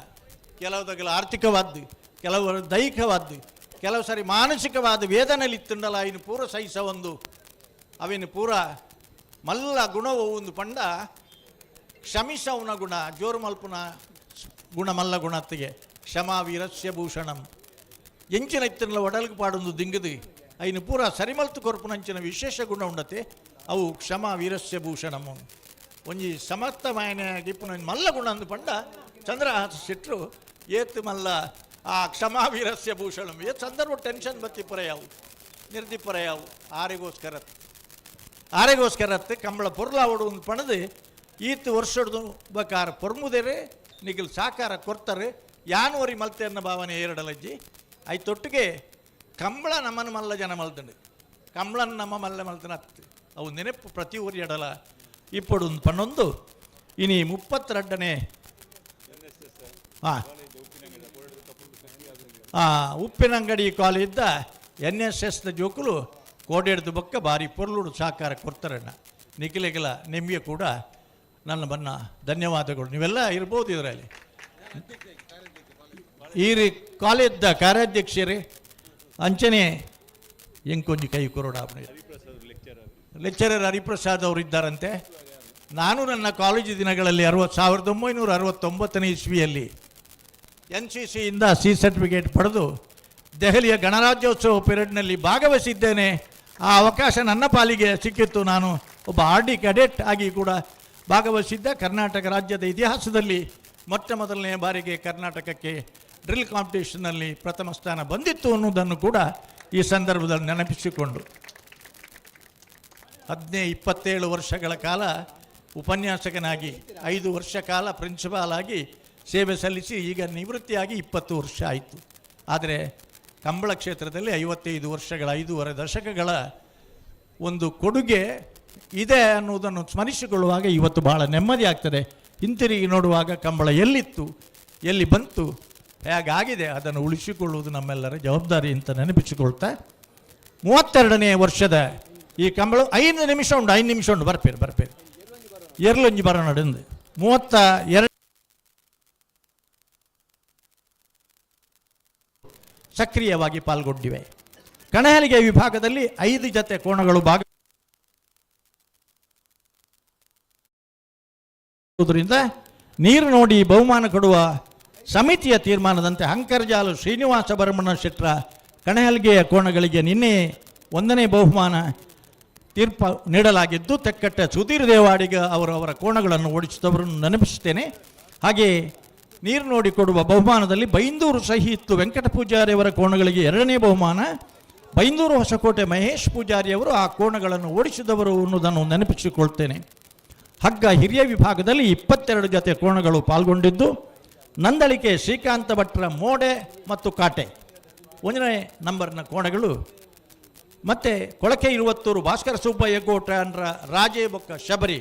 Speaker 9: ಕೆಲವುದಗಳ ಆರ್ಥಿಕವಾದ್ದು ಕೆಲವು ದೈಹಿಕವಾದ್ದು ಕೆಲವು ಸಾರಿ ಮಾನಸಿಕವಾದ ವೇದನೆಯಲ್ಲಿ ಇತ್ತುಂಡಲ್ಲ ಇನ್ನು ಪೂರ ಸಹಿಸ ಒಂದು ಅವಿನ ಪೂರ ಮಲ್ಲ ಗುಣವು ಒಂದು ಪಂಡ ಕ್ಷಮಿಸವನ ಗುಣ ಜೋರು ಮಲ್ಪುನ ಗುಣ ಮಲ್ಲ ಗುಣತ್ತಿಗೆ ಕ್ಷಮಾ ವೀರಸ್ಯ ಭೂಷಣಂ ಎಂಚಿನ ಇತ್ತನಲ್ಲ ಒಡಲ್ಗೆ ಪಾಡೊಂದು ದಿಂಗದು ಐನು ಪೂರ ಸರಿಮಲ್ತು ಕೊರ್ಪುನಂಚಿನ ವಿಶೇಷ ಗುಣ ಉಂಡತೆ ಅವು ಕ್ಷಮಾ ವೀರಸ್ಯ ಭೂಷಣಂ ಒಂಜಿ ಸಮರ್ಥಮಾಯನ ಗಿಪ್ಪುನ ಮಲ್ಲ ಗುಣ ಅಂದು ಪಂಡ ಚಂದ್ರಹಾಸ ಸಿಟ್ರು ಏತ್ ಮಲ್ಲ ಆ ಕ್ಷಮಾ ವೀರಸ್ಯ ಭೂಷಣಂ ಏತ್ ಸಂದರ್ಭ ಟೆನ್ಷನ್ ಬತ್ತಿ ಪರೆಯಾವು ನಿರ್ದಿ ಪರೆಯಾವು ಆರೆಗೋಸ್ಕರತ್ತು ಕಂಬಳ ಪೊರ್ಲಾವಡು ಒಂದು ಪಣದು ಈತ್ ವರ್ಷದ್ದು ಬಕಾರ ಪೊರ್ಮುದೇರೆ ನಿಖಿಲ್ ಸಾಕಾರ ಕೊಡ್ತಾರೆ ಯಾನುವರಿ ಮಲ್ತೆ ಅನ್ನೋ ಭಾವನೆ ಎರಡಲಜ್ಜಿ ಐತೊಟ್ಟಿಗೆ ಕಂಬಳ ನಮ್ಮನ ಮಲ್ಲ ಜನ ಮಲ್ತಂಡು ಕಂಬಳನ ನಮ್ಮ ಮಲ್ಲ ಮಲ್ತನ ಹತ್ತು ಅವು ನೆನಪು ಪ್ರತಿ ಊರಿ ಎಡಲ ಇಪ್ಪಡು ಒಂದು ಪಣ್ಣೊಂದು ಇನಿ 32ನೇ ಉಪ್ಪಿನಂಗಡಿ ಕಾಲೇಜ್ದ NSSದ ಜೋಕುಲು ಕೋಡೆಡ್ದು ಬೊಕ್ಕ ಬಾರಿ ಪೊರ್ಲುಡು ಸಾಕಾರ ಕೊಡ್ತಾರಣ್ಣ ನಿಖಿಲೆಗೆಲ್ಲ ನಿಮಗೆ ಕೂಡ ನನ್ನ ಬನ್ನ ಧನ್ಯವಾದಗಳು ನೀವೆಲ್ಲ ಇರ್ಬೋದು ಇದರಲ್ಲಿ ಈ ಕಾಲೇಜ್ದ ಕಾರ್ಯಾಧ್ಯಕ್ಷರೇ ಅಂಚನೆ ಎಂಕೊಂಜಿ ಕೈ ಕೊರೋಡ ಲೆಕ್ಚರರ್ ಹರಿಪ್ರಸಾದ್ ಅವರು ಇದ್ದಾರಂತೆ ನಾನು ನನ್ನ ಕಾಲೇಜು ದಿನಗಳಲ್ಲಿ 1969ನೇ ಇಸ್ವಿಯಲ್ಲಿ NCCಯಿಂದ C ಸರ್ಟಿಫಿಕೇಟ್ ಪಡೆದು ದೆಹಲಿಯ ಗಣರಾಜ್ಯೋತ್ಸವ ಪೀರಿಯಡ್ನಲ್ಲಿ ಭಾಗವಹಿಸಿದ್ದೇನೆ. ಆ ಅವಕಾಶ ನನ್ನ ಪಾಲಿಗೆ ಸಿಕ್ಕಿತ್ತು. ನಾನು ಒಬ್ಬ RD ಕ್ಯಾಡೆಟ್ ಆಗಿ ಕೂಡ ಭಾಗವಹಿಸಿದ್ದ. ಕರ್ನಾಟಕ ರಾಜ್ಯದ ಇತಿಹಾಸದಲ್ಲಿ ಮೊಟ್ಟ ಮೊದಲನೇ ಬಾರಿಗೆ ಕರ್ನಾಟಕಕ್ಕೆ ಡ್ರಿಲ್ ಕಾಂಪಿಟೇಷನ್ನಲ್ಲಿ ಪ್ರಥಮ ಸ್ಥಾನ ಬಂದಿತ್ತು ಅನ್ನೋದನ್ನು ಕೂಡ ಈ ಸಂದರ್ಭದಲ್ಲಿ ನೆನಪಿಸಿಕೊಂಡು 27 ವರ್ಷಗಳ ಕಾಲ ಉಪನ್ಯಾಸಕನಾಗಿ 5 ವರ್ಷ ಕಾಲ ಪ್ರಿನ್ಸಿಪಾಲ್ ಆಗಿ ಸೇವೆ ಸಲ್ಲಿಸಿ ಈಗ ನಿವೃತ್ತಿಯಾಗಿ 20 ವರ್ಷ ಆಯಿತು. ಆದರೆ ಕಂಬಳ ಕ್ಷೇತ್ರದಲ್ಲಿ 55 ವರ್ಷಗಳ 5.5 ದಶಕಗಳ ಒಂದು ಕೊಡುಗೆ ಇದೆ ಅನ್ನುವುದನ್ನು ಸ್ಮರಿಸಿಕೊಳ್ಳುವಾಗ ಇವತ್ತು ಬಹಳ ನೆಮ್ಮದಿ ಆಗ್ತದೆ. ಹಿಂತಿರುಗಿ ನೋಡುವಾಗ ಕಂಬಳ ಎಲ್ಲಿತ್ತು, ಎಲ್ಲಿ ಬಂತು, ಹೇಗಾಗಿದೆ ಅದನ್ನು ಉಳಿಸಿಕೊಳ್ಳುವುದು ನಮ್ಮೆಲ್ಲರ ಜವಾಬ್ದಾರಿ ಅಂತ ನೆನಪಿಸಿಕೊಳ್ತಾ 32ನೇ ವರ್ಷದ ಈ ಕಂಬಳ 5 ನಿಮಿಷ ಉಂಟು ಬರ್ಪೇರು ಎರಲೊಂಜಿ ಬರ ನಡೆದು 32 ಸಕ್ರಿಯವಾಗಿ ಪಾಲ್ಗೊಂಡಿವೆ. ಕಣಹಲಿಗೆ ವಿಭಾಗದಲ್ಲಿ 5 ಜತೆ ಕೋಣಗಳು ಭಾಗವಹಿಸುವುದರಿಂದ ನೀರು ನೋಡಿ ಬಹುಮಾನ ಕೊಡುವ ಸಮಿತಿಯ ತೀರ್ಮಾನದಂತೆ ಅಂಕರ್ಜಾಲು ಶ್ರೀನಿವಾಸ ಭರಮಣ ಶೆಟ್ರ ಕಣಹಲಿಗೆಯ ಕೋಣಗಳಿಗೆ ನಿನ್ನೆ ಒಂದನೇ ಬಹುಮಾನ ತೀರ್ಪು ನೀಡಲಾಗಿದ್ದು ತೆಕ್ಕಟ್ಟೆ ಸುಧೀರ್ ದೇವಾಡಿಗ ಅವರ ಕೋಣಗಳನ್ನು ಓಡಿಸಿದವರನ್ನು ನೆನಪಿಸುತ್ತೇನೆ. ಹಾಗೆ ನೀರು ನೋಡಿ ಕೊಡುವ ಬಹುಮಾನದಲ್ಲಿ ಬೈಂದೂರು ಸಹಿತ್ತು ವೆಂಕಟ ಪೂಜಾರಿಯವರ ಕೋಣಗಳಿಗೆ 2ನೇ ಬಹುಮಾನ, ಬೈಂದೂರು ಹೊಸಕೋಟೆ ಮಹೇಶ್ ಪೂಜಾರಿಯವರು ಆ ಕೋಣಗಳನ್ನು ಓಡಿಸಿದವರು ಅನ್ನೋದನ್ನು ನೆನಪಿಸಿಕೊಳ್ತೇನೆ. ಹಗ್ಗ ಹಿರಿಯ ವಿಭಾಗದಲ್ಲಿ 22 ಜೊತೆ ಕೋಣಗಳು ಪಾಲ್ಗೊಂಡಿದ್ದು, ನಂದಳಿಕೆ ಶ್ರೀಕಾಂತ ಭಟ್ರ ಮೋಡೆ ಮತ್ತು ಕಾಟೆ 1ನೇ ನಂಬರ್ನ ಕೋಣಗಳು, ಮತ್ತು ಕೊಳಕೆ 20 ಭಾಸ್ಕರ ಸುಬ್ಬಯ್ಯ ಕೋಟ್ರ ರಾಜೇ ಬೊಕ್ಕ ಶಬರಿ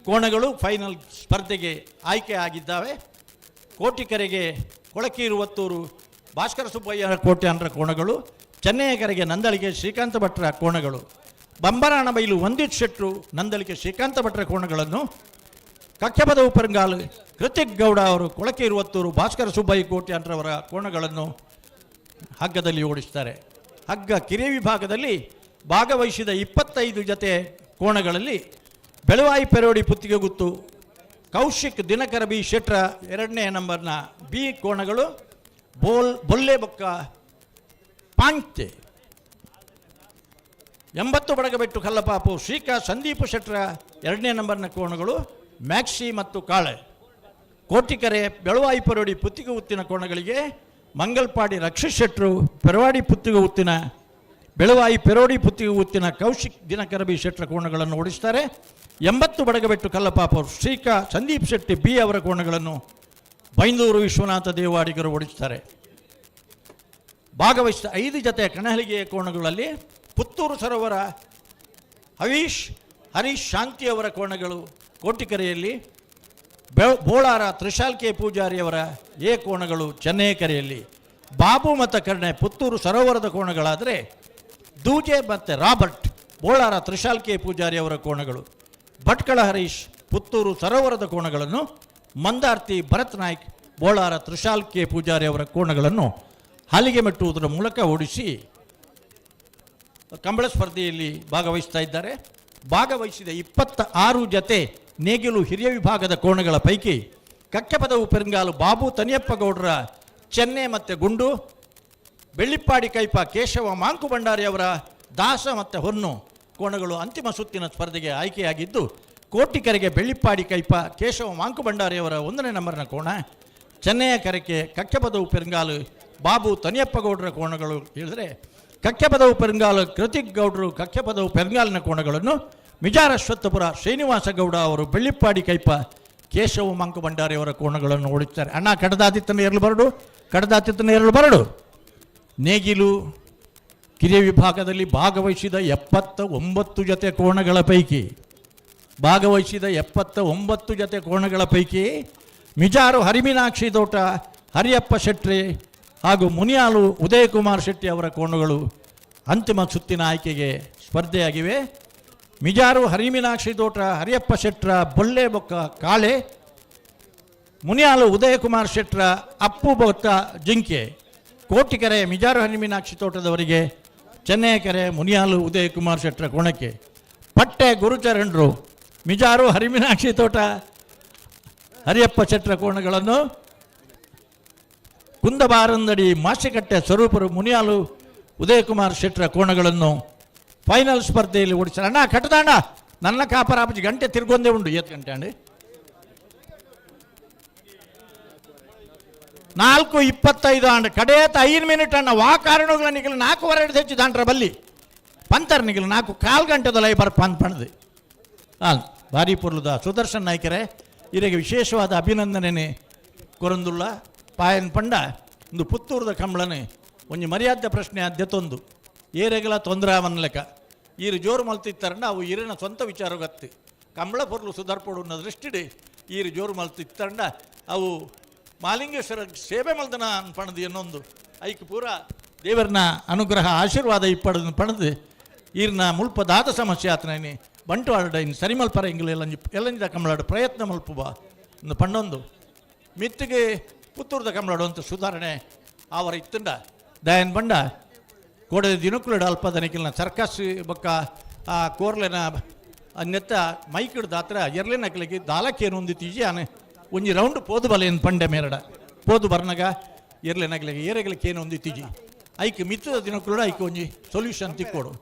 Speaker 9: ಕೋಣಗಳು ಫೈನಲ್ ಸ್ಪರ್ಧೆಗೆ ಆಯ್ಕೆ ಆಗಿದ್ದಾವೆ. ಕೋಟಿಕೆರೆಗೆ ಕೊಳಕೆ 20 ಭಾಸ್ಕರ ಸುಬ್ಬಯ್ಯ ಕೋಟೆ ಅಂದ್ರ ಕೋಣಗಳು, ಚೆನ್ನೈಕೆರೆಗೆ ನಂದಳಿಕೆ ಶ್ರೀಕಾಂತ ಭಟ್ರ ಕೋಣಗಳು, ಬಂಬರಾಣಬೈಲು ವಂದಿತ್ ಶೆಟ್ರು ನಂದಳಿಕೆ ಶ್ರೀಕಾಂತ ಭಟ್ರ ಕೋಣಗಳನ್ನು, ಕಕ್ಕೆಪದ ಉಪರಂಗಾಲು ಕೃತಿಕ್ ಗೌಡ ಅವರು ಕೊಳಕೆ 20 ಭಾಸ್ಕರ ಸುಬ್ಬಯ್ಯ ಕೋಟೆ ಅಂದ್ರವರ ಕೋಣಗಳನ್ನು ಹಗ್ಗದಲ್ಲಿ ಓಡಿಸ್ತಾರೆ. ಹಗ್ಗ ಕಿರಿಯ ವಿಭಾಗದಲ್ಲಿ ಭಾಗವಹಿಸಿದ 25 ಜೊತೆ ಕೋಣಗಳಲ್ಲಿ ಬೆಳವಾಯಿ ಪೆರೋಡಿ ಪುತ್ತಿಗೆ ಗುತ್ತು ಕೌಶಿಕ್ ದಿನಕರ ಬಿ ಶೆಟ್ರ 2ನೇ ನಂಬರ್ನ ಬಿ ಕೋಣಗಳು, ಬೊಲ್ಲೆ ಬೊಕ್ಕ ಪಾಂಚೆ 80 ಬಡಗಬೆಟ್ಟು ಕಲ್ಲಪಾಪು ಶ್ರೀಕಾ ಸಂದೀಪ ಶೆಟ್ರ 2ನೇ ನಂಬರ್ನ ಕೋಣಗಳು, ಮ್ಯಾಕ್ಸಿ ಮತ್ತು ಕಾಳೆ. ಕೋಟಿಕೆರೆ ಬೆಳವಾಯಿ ಪೆರೋಡಿ ಪುತ್ತಿಗೆ ಉತ್ತಿನ ಕೋಣಗಳಿಗೆ ಮಂಗಲ್ಪಾಡಿ ರಕ್ಷಿತ್ ಶೆಟ್ರು ಪೆರವಾಡಿ ಪುತ್ತಿಗೆ ಉತ್ತಿನ ಬೆಳವಾಯಿ ಪೆರೋಡಿ ಪುತ್ತಿಗೆ ಉತ್ತಿನ ಕೌಶಿಕ್ ದಿನಕರ ಬಿ ಶೆಟ್ರ ಕೋಣಗಳನ್ನು ಓಡಿಸ್ತಾರೆ. 80 ಬಡಗಬೆಟ್ಟು ಕಲ್ಲಪಾಪ ಶ್ರೀಕಾ ಸಂದೀಪ್ ಶೆಟ್ಟಿ ಬಿ ಅವರ ಕೋಣಗಳನ್ನು ಬೈಂದೂರು ವಿಶ್ವನಾಥ ದೇವಾಡಿಗರು ಓಡಿಸ್ತಾರೆ. ಭಾಗವಹಿಸಿದ 5 ಜೊತೆ ಕಣಹಲಿಗೆಯ ಕೋಣಗಳಲ್ಲಿ ಪುತ್ತೂರು ಸರೋವರ ಹರೀಶ್ ಶಾಂತಿಯವರ ಕೋಣಗಳು ಕೋಟಿಕೆರೆಯಲ್ಲಿ, ಬೋಳಾರ ತ್ರಿಶಾಲ್ ಕೆ ಪೂಜಾರಿಯವರ ಎ ಕೋಣಗಳು ಚೆನ್ನೈಕೆರೆಯಲ್ಲಿ, ಬಾಬು ಮತ್ತು ಕರ್ಣೆ ಪುತ್ತೂರು ಸರೋವರದ ಕೋಣಗಳಾದರೆ ದೂಜೆ ಮತ್ತು ರಾಬರ್ಟ್ ಬೋಳಾರ ತ್ರಿಶಾಲ್ ಕೆ ಪೂಜಾರಿಯವರ ಕೋಣಗಳು, ಭಟ್ಕಳ ಹರೀಶ್ ಪುತ್ತೂರು ಸರೋವರದ ಕೋಣಗಳನ್ನು, ಮಂದಾರ್ತಿ ಭರತ್ ನಾಯ್ಕ್ ಬೋಳಾರ ತ್ರಿಶಾಲ್ ಕೆ ಪೂಜಾರಿಯವರ ಕೋಣಗಳನ್ನು ಹಲಿಗೆ ಮೆಟ್ಟುವುದರ ಮೂಲಕ ಓಡಿಸಿ ಕಂಬಳ ಸ್ಪರ್ಧೆಯಲ್ಲಿ ಭಾಗವಹಿಸ್ತಾ ಇದ್ದಾರೆ. ಭಾಗವಹಿಸಿದ 26 ಜೊತೆ ನೇಗಿಲು ಹಿರಿಯ ವಿಭಾಗದ ಕೋಣಗಳ ಪೈಕಿ ಕಕ್ಕೆಪದ ಉಪೆರಂಗಾಲು ಬಾಬು ತನಿಯಪ್ಪ ಗೌಡರ ಚೆನ್ನೆ ಮತ್ತು ಗುಂಡು, ಬೆಳ್ಳಿಪ್ಪಾಡಿ ಕೈಪ ಕೇಶವ ಮಾಂಕು ಭಂಡಾರಿ ಅವರ ದಾಸ ಮತ್ತು ಹೊನ್ನು ಕೋಣಗಳು ಅಂತಿಮ ಸುತ್ತಿನ ಸ್ಪರ್ಧೆಗೆ ಆಯ್ಕೆಯಾಗಿದ್ದು, ಕೋಟಿಕೆರೆಗೆ ಬೆಳ್ಳಿಪ್ಪಾಡಿ ಕೈಪ ಕೇಶವ ಮಾಂಕು ಭಂಡಾರಿಯವರ 1ನೇ ನಂಬರ್ನ ಕೋಣ, ಚೆನ್ನೈಕೆರೆಗೆ ಕಕ್ಕೆಪದ ಉಪೆರಂಗಾಲು ಬಾಬು ತನಿಯಪ್ಪ ಗೌಡರ ಕೋಣಗಳು ಹೇಳಿದರೆ, ಕಕ್ಕೆಪದ ಉಪೆರಂಗಾಲು ಕೃತಿಕ್ ಗೌಡರು ಕಕ್ಕೆಪದ ಉಪೆರಂಗಾಲಿನ ಕೋಣಗಳನ್ನು, ಮಿಜಾರ ಅಶ್ವತ್ಥಪುರ ಶ್ರೀನಿವಾಸ ಗೌಡ ಅವರು ಬೆಳ್ಳಿಪ್ಪಾಡಿ ಕೈಪ ಕೇಶವ ಮಂಕು ಭಂಡಾರಿಯವರ ಕೋಣಗಳನ್ನು ಓಡಿಸ್ತಾರೆ. ಅಣ್ಣ ಕಡದಾತಿತ್ತನ ಎರಲು ಬರಡು. ನೇಗಿಲು ಕಿರಿಯ ವಿಭಾಗದಲ್ಲಿ ಭಾಗವಹಿಸಿದ 79 ಜೊತೆ ಕೋಣಗಳ ಪೈಕಿ ಮಿಜಾರು ಹರಿಮೀನಾಕ್ಷಿ ತೋಟ ಹರಿಯಪ್ಪ ಶೆಟ್ಟಿ ಹಾಗೂ ಮುನಿಯಾಲು ಉದಯಕುಮಾರ್ ಶೆಟ್ಟಿ ಅವರ ಕೋಣಗಳು ಅಂತಿಮ ಸುತ್ತಿನ ಆಯ್ಕೆಗೆ ಸ್ಪರ್ಧೆಯಾಗಿವೆ. ಮಿಜಾರು ಹರಿಮೀನಾಕ್ಷಿ ತೋಟ ಹರಿಯಪ್ಪ ಶೆಟ್ರ ಬೊಲ್ಲೆ ಬೊಕ್ಕ ಕಾಳೆ, ಮುನಿಯಾಲು ಉದಯಕುಮಾರ್ ಶೆಟ್ರ ಅಪ್ಪು ಬೊಕ್ಕ ಜಿಂಕೆ. ಕೋಟಿಕೆರೆ ಮಿಜಾರು ಹರಿಮೀನಾಕ್ಷಿ ತೋಟದವರಿಗೆ, ಚೆನ್ನೈಕೆರೆ ಮುನಿಯಾಲು ಉದಯಕುಮಾರ್ ಶೆಟ್ರ ಕೋಣಕ್ಕೆ. ಪಟ್ಟೆ ಗುರುಚರಣರು ಮಿಜಾರು ಹರಿಮೀನಾಕ್ಷಿ ತೋಟ ಹರಿಯಪ್ಪ ಶೆಟ್ರ ಕೋಣಗಳನ್ನು, ಕುಂದಬಾರಂದಡಿ ಮಾಸಿಕಟ್ಟೆ ಸ್ವರೂಪರು ಮುನಿಯಾಲು ಉದಯಕುಮಾರ್ ಶೆಟ್ರ ಕೋಣಗಳನ್ನು ಫೈನಲ್ ಸ್ಪರ್ಧೆಯಲ್ಲಿ ಓಡಿಸ್ತಾರೆ. ಅಣ್ಣ ಕಟ್ಟದಣ್ಣ ನನ್ನ ಕಾಪರಾಪಜಿ ಗಂಟೆ ತಿರ್ಗೊಂದೇ ಉಂಡು 7 ಗಂಟೆ ಅಂడి 4:25 ಅಂಡ್ ಕಡೆಯತ್ತ 5 ಮಿನಿಟ್ ಅಣ್ಣ ವಾ ಕಾರಣಗಳ ನಿಗಲು 4:15 ಹೆಚ್ಚು ದಾಂಟ್ರ ಬಲ್ಲಿ ಪಂತರ್ ನಿಗಲು 4:15 ಗಂಟೆದ ಲೈಬರ್ ಪಣದು ಭಾರಿ ಪುರ್ಲದ ಸುದರ್ಶನ್ ನಾಯ್ಕರೇ ಇವರಿಗೆ ವಿಶೇಷವಾದ ಅಭಿನಂದನೆ ಕೊರಂದುಲ್ಲ ಪಾಯನ್ ಪಂಡ ಒಂದು ಪುತ್ತೂರದ ಕಂಬಳನೆ ಒಂಜಿ ಮರ್ಯಾದೆ ಪ್ರಶ್ನೆ ಆದ್ಯತೊಂದು ಏರೆಗಲ ತೊಂದರೆ ಲೆಕ್ಕ ಈರು ಜೋರು ಮಲ್ತಿತ್ತಾರಂಡ ಅವು ಈರಿನ ಸ್ವಂತ ವಿಚಾರ ಗತ್ತು ಕಂಬಳ ಪೊರ್ಲು ಸುಧಾರ್ಪಡು ಅನ್ನೋ ದೃಷ್ಟಿಡಿ ಈರು ಜೋರು ಮಲ್ತಿತ್ತಾರಂಡ ಅವು ಮಾಲಿಂಗೇಶ್ವರ ಸೇವೆ ಮಲ್ದನ ಪಣದು ಅನ್ನೊಂದು ಐಕ್ ಪೂರ ದೇವರನ ಅನುಗ್ರಹ ಆಶೀರ್ವಾದ ಇಪ್ಪಡದನ್ನು ಪಣದು ಈರಿನ ಮುಲ್ಪ ದಾದ ಸಮಸ್ಯೆ ಆತನೇ ಬಂಟ್ವಾಡ ಇನ್ನು ಸರಿಮಲ್ಪರ ಇಂಗ್ಲ ಎಲ್ಲಂಜಿದ ಕಂಬಳಾಡು ಪ್ರಯತ್ನ ಮಲ್ಪುಬ ಒಂದು ಪಣ್ಣೊಂದು ಮಿತ್ತಿಗೆ ಪುತ್ತೂರದ ಕಂಬಳಾಡು ಅಂತ ಸುಧಾರಣೆ ಅವರ ಇತ್ತಂಡ ದಯನ್ ಬಂಡ ಕೋಡದ ದಿನಕುಲಡ ಅಲ್ಪದನಿಕಿಲ್ನ ಸರ್ಕಸ್ ಬೊಕ್ಕ ಆ ಕೋರ್ಲೆನ ನೆತ್ತ ಮೈಕಿಡ್ದ ಹತ್ರ ಎರ್ಲೆನ ಅಕ್ಲಿಗೆ ದಾಲಕ್ಕೇನು ಒಂದು ತಿಜಿ ಆನೆ ಒಂಜಿ ರೌಂಡ್ ಪೋದು ಬಲೆಯನ್ನು ಪಂಡೆ ಮೇರಡ ಪೋದು ಬರ್ನಗ ಎರ್ಲೆನಗ್ಲಿಗೆ ಏರೆಗ್ಲಿಕ್ಕೇನು ಒಂದು ತಿಜಿ ಐಕ್ ಮಿತ್ತದ ದಿನಕ್ಕೂ ಐಕ್ ಒಂಜಿ ಸೊಲ್ಯೂಷನ್ ತಿಕ್ಕೋಡು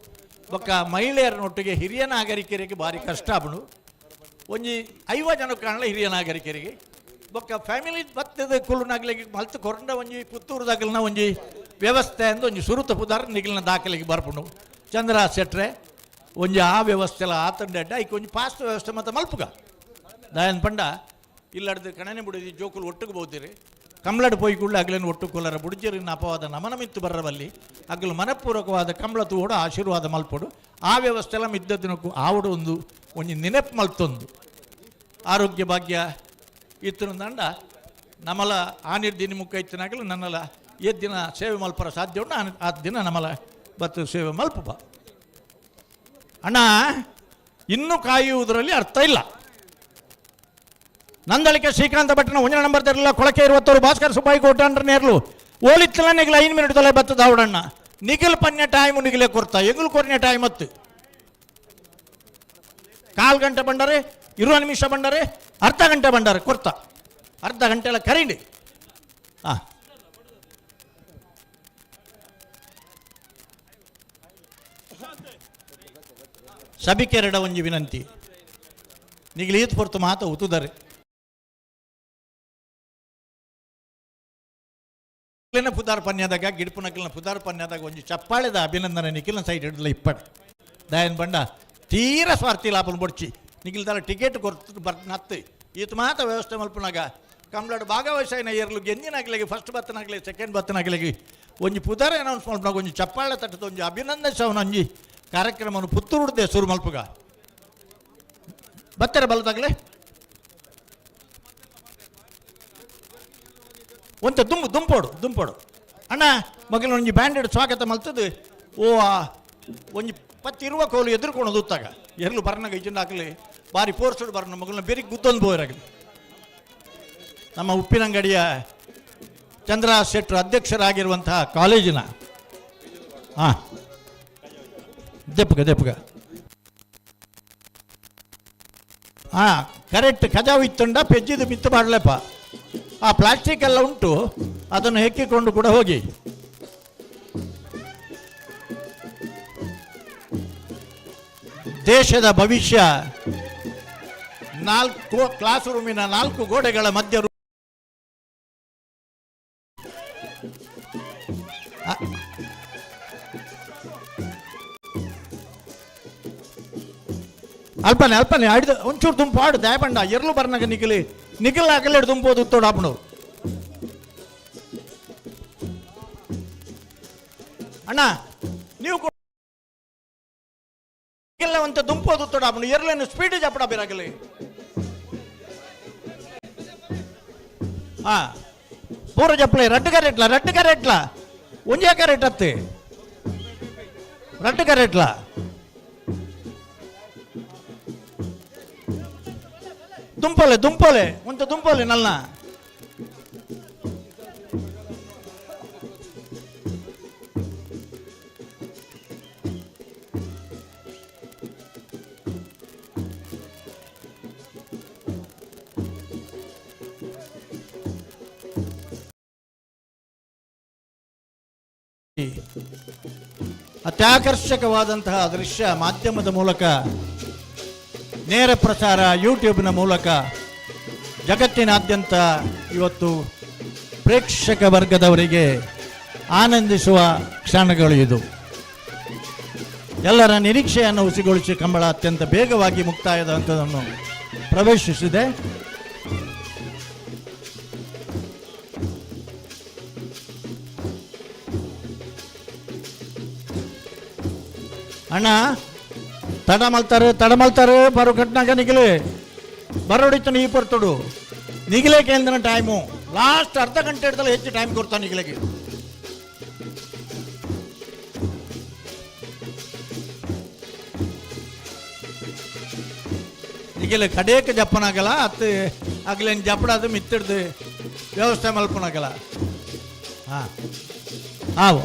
Speaker 9: ಬೊಕ್ಕ ಮಹಿಳೆಯರನೊಟ್ಟಿಗೆ ಹಿರಿಯ ನಾಗರಿಕರಿಗೆ ಭಾರಿ ಕಷ್ಟ ಆಪುಂಡು ಒಂಜಿ 50 ಜನ ಕಾಣಲ ಹಿರಿಯ ನಾಗರಿಕರಿಗೆ ಬೊಕ್ಕ ಫ್ಯಾಮಿಲಿ ಬತ್ತದ ಕುಲ್ಲುನಾಗ್ಲಿಗೆ ಮಲ್ತು ಕೊರಂಡ ಒಂಜಿ ಪುತ್ತೂರುದಾಗಲಿನ ಒಂಜಿ ವ್ಯವಸ್ಥೆ ಅಂದು ಒಂಜಿ ಸುರುತ ಪುದಾರ ನಿಗಿಲಿನ ದಾಖಲೆಗೆ ಬರ್ಪುಂಡು ಚಂದ್ರ ಸೆಟ್ರೆ ಒಂಜಿ ಆ ವ್ಯವಸ್ಥೆ ಎಲ್ಲ ಆತಂಡ ಐಕ್ ಒಂಜಿ ಪಾಸ್ಟ್ ವ್ಯವಸ್ಥೆ ಮತ್ತು ಮಲ್ಪುಗ ದಾಯನ್ ಪಂಡ ಇಲ್ಲಡ್ದು ಕಣನೆ ಬುಡಿದಿ ಜೋಕುಲು ಒಟ್ಟಿಗೆ ಬೋದಿರಿ ಕಂಬ್ಳಡ್ ಪೋಯಿ ಕೂಡಲೇ ಅಗ್ಲೇನು ಒಟ್ಟು ಕೊಲ್ಲರ ಬುಡಿಜರಿನ ಅಪವಾದ ನಮನ ಮಿತ್ತು ಬರಬಲ್ಲಿ ಅಗ್ಲು ಮನಪೂರ್ವಕವಾದ ಕಂಬಳ ತೂಡು ಆಶೀರ್ವಾದ ಮಲ್ಪೊಡು ಆ ವ್ಯವಸ್ಥೆ ಎಲ್ಲ ಮಿದ್ದದಿನಕ್ಕೂ ಆವಡು ಒಂಜಿ ನೆನಪು ಮಲ್ತೊಂದು ಆರೋಗ್ಯ ಭಾಗ್ಯ ಇತ್ತಿನ ದಂಡ ನಮಲ ಆನಿರ್ದಿನ ಮುಖ ಇತ್ತಿನಾಗಲು ನನ್ನಲ್ಲ ದಿನ ಸೇವೆ ಮಲ್ಪರ ಸಾಧ್ಯ ಉಂಟು ಆ ದಿನ ನಮಲ ಬತ್ತು ಸೇವೆ ಮಲ್ಪ ಅಣ್ಣ ಇನ್ನೂ ಕಾಯುವುದರಲ್ಲಿ ಅರ್ಥ ಇಲ್ಲ. ನಂದಳಿಕೆ ಶ್ರೀಕಾಂತ ಭಟ್ನ 1 ನಂಬರ್ ತೆರಲ ಕೊಳಕೆ 20 ಭಾಸ್ಕರ್ ಸುಬ್ಬಾಯಿ ಕೋಟಂಡ್ರ ನೇರ್ಲು ಓಲಿತ್ತಲ ನಿಗಲ 5 ಮಿನಿಟ್ ತೊಲೆ ಬತ್ತದ ಅವಡಣ್ಣ ನಿಗಲ್ ಪನ್ಯ ಟೈಮ್ ನಿಗಲೇ ಕೊಡ್ತಾ ಎಗುಲ್ ಕೊರ್ನೆ ಟೈಮ್ ಹತ್ತು 1/4 ಗಂಟೆ ಬಂಡರೆ 20 ನಿಮಿಷ ಬಂಡರೆ ಅರ್ಧ ಗಂಟೆ ಬಂಡರೆ ಕೊಡ್ತಾ ಅರ್ಧ ಗಂಟೆ ಎಲ್ಲ ಕರೀಂಡಿ ಸಭಿಕೆರಡ ಒಂಜಿ ವಿನಂತಿ ನಿಗಲಿ ಈತ್ ಪೊರ್ತು ಮಾತ ಉತ್ತುದರೆ ಪುದಾರ್ ಪನ್ಯದಾಗ ಗಿಡ್ಪುನಕಲ್ನ ಪುದಾರ್ ಪನ್ಯದಾಗ ಒಂಜಿ ಚಪ್ಪಾಳೆದ ಅಭಿನಂದನೆ ನಿಖಿಲ್ನ ಸೈಡ್ ಹಿಡಿದ್ಲ ಇಪ್ಪಟ್ ದಯನ್ ಬಂಡ ತೀರ ಸ್ವಾರ್ಥಿ ಲಾಪನ್ ಬೊಡ್ಚಿ ನಿಖಿಲ್ ತರ ಟಿಕೆಟ್ ಕೊರ್ತು ನತ್ತು ಈತ್ ಮಾತ ವ್ಯವಸ್ಥೆ ಮಲ್ಪನಾಗ ಕಂಬ್ಲಾಡ್ ಭಾಗವಹಿಸಿನ ಏರ್ಲು ಗೆಂಜಿನಾಗ್ಲಿಗೆ ಫಸ್ಟ್ ಬತ್ತನಾಗ್ಲಿ ಸೆಕೆಂಡ್ ಬತ್ತನಾಗ್ಲಿಗೆ ಒಂಜಿ ಪುದಾರ ಅನೌನ್ಸ್ ಮಲ್ಪನಾಗ ಒಂಜಿ ಚಪ್ಪಾಳೆ ತಟ್ಟದ ಒಂಜಿ ಅಭಿನಂದಿಸವನ ಒಂಜಿ ಕಾರ್ಯಕ್ರಮವನ್ನು ಪುತ್ತೂರುಡ್ದೆ ಸುರು ಮಲ್ಪುಗ ಬತ್ತರ ಬಲದಾಗಲೇ ಒಂತ ದುಂಪೋಡು ಅಣ್ಣ ಮಗನ ಒಂಜಿ ಬ್ಯಾಂಡೆಡ್ ಸ್ವಾಗತ ಮಲ್ತದ್ದು ಓ ಒಂಜಿ 10 ಕೋಲು ಎದುರ್ಕೊಂಡು ಉತ್ತಾಗ ಎರ್ಲು ಬರ್ನಾಗ ಇಜೆಂಡ್ ಹಾಕಲಿ ಬಾರಿ ಪೋರ್ಸೋಡು ಬರ್ನ ಮಗನ ಬೇರೆ ಗುದ್ದೊಂದು ಬೋರಾಗಲಿ ನಮ್ಮ ಉಪ್ಪಿನಂಗಡಿಯ ಚಂದ್ರ ಶೆಟ್ರು ಅಧ್ಯಕ್ಷರಾಗಿರುವಂತಹ ಕಾಲೇಜಿನ ದೆಪ್ಪಗ ಕರೆಕ್ಟ್ ಕಜಾವು ಇತ್ತುಂಡ ಪೆಜ್ಜಿದು ಮಿತ್ತು ಮಾಡಲಪ್ಪ ಆ ಪ್ಲಾಸ್ಟಿಕ್ ಎಲ್ಲ ಉಂಟು ಅದನ್ನು ಹೆಕ್ಕಿಕೊಂಡು ಕೂಡ ಹೋಗಿ ದೇಶದ ಭವಿಷ್ಯ 4 ಕ್ಲಾಸ್ ರೂಮಿನ 4 ಗೋಡೆಗಳ ಮಧ್ಯ ಅಲ್ಪನೆ ಆಡಿದ ಒಂಚೂರು ದುಂಪು ಆಡು ದಯಬಂಡ ಎರ್ಲು ಬರ್ನಾಗ ನಿಖಿಲ್ ಹಾಕಲಿ ದುಂಪೋದು ತೋಡಾಪಣು ಅಣ್ಣ ನೀವು ಒಂತ ದುಂಪೋದು ತೋಡಾಪಣು ಎರ್ಲೇನು ಸ್ಪೀಡ್ ಚಪ್ಪಡ ಬೇರಾಗಲಿ ಪೂರ ಚಪ್ಪಲೆ ರಟ್ಟು ಕರೆಟ್ಲ ಒಂಜೆ ಕರೆಟ್ ಹತ್ತೆ ರಟ್ಟು ಕರೆಟ್ಲ ದುಂಪೋಲೆ ಒಂತ ದುಂಪೋಲೆ ನಲ್ಲ ಅತ್ಯಾಕರ್ಷಕವಾದಂತಹ ದೃಶ್ಯ ಮಾಧ್ಯಮದ ಮೂಲಕ ನೇರ ಪ್ರಸಾರ ಯೂಟ್ಯೂಬ್ನ ಮೂಲಕ ಜಗತ್ತಿನಾದ್ಯಂತ ಇವತ್ತು ಪ್ರೇಕ್ಷಕ ವರ್ಗದವರಿಗೆ ಆನಂದಿಸುವ ಕ್ಷಣಗಳು ಇದು. ಎಲ್ಲರ ನಿರೀಕ್ಷೆಯನ್ನು ಹುಸಿಗೊಳಿಸಿ ಕಂಬಳ ಅತ್ಯಂತ ಬೇಗವಾಗಿ ಮುಕ್ತಾಯದ ಹಂತವನ್ನು ಪ್ರವೇಶಿಸಿದೆ. ಅಣ್ಣ ತಡ ಮಲ್ತಾರೆ ಬರೋ ಕಟ್ನಾಗ ನಿಗಲೆ ಬರೋಡಿತ್ತು ನೀ ಪರ್ತೋಡು ನಿಗಲೆ ಕೇಂದ್ರ ಟೈಮು ಲಾಸ್ಟ್ ಅರ್ಧ ಗಂಟೆ ಹಿಡ್ದಲ್ಲ ಹೆಚ್ಚು ಟೈಮ್ ಕೊಡ್ತಾನೆ ನಿಗಲೆಗೆ. ನಿಗಲೆ ಕಡೇಕ ಜಪ್ಪನಾಗಲ್ಲ ಅತ್ತೆ ಆಗ್ಲೇನು ಜಪ್ಪಡದು ಮಿತ್ತಿಡ್ದು ವ್ಯವಸ್ಥೆ ಮಲ್ಪನಾಗಲ್ಲ. ಆವ್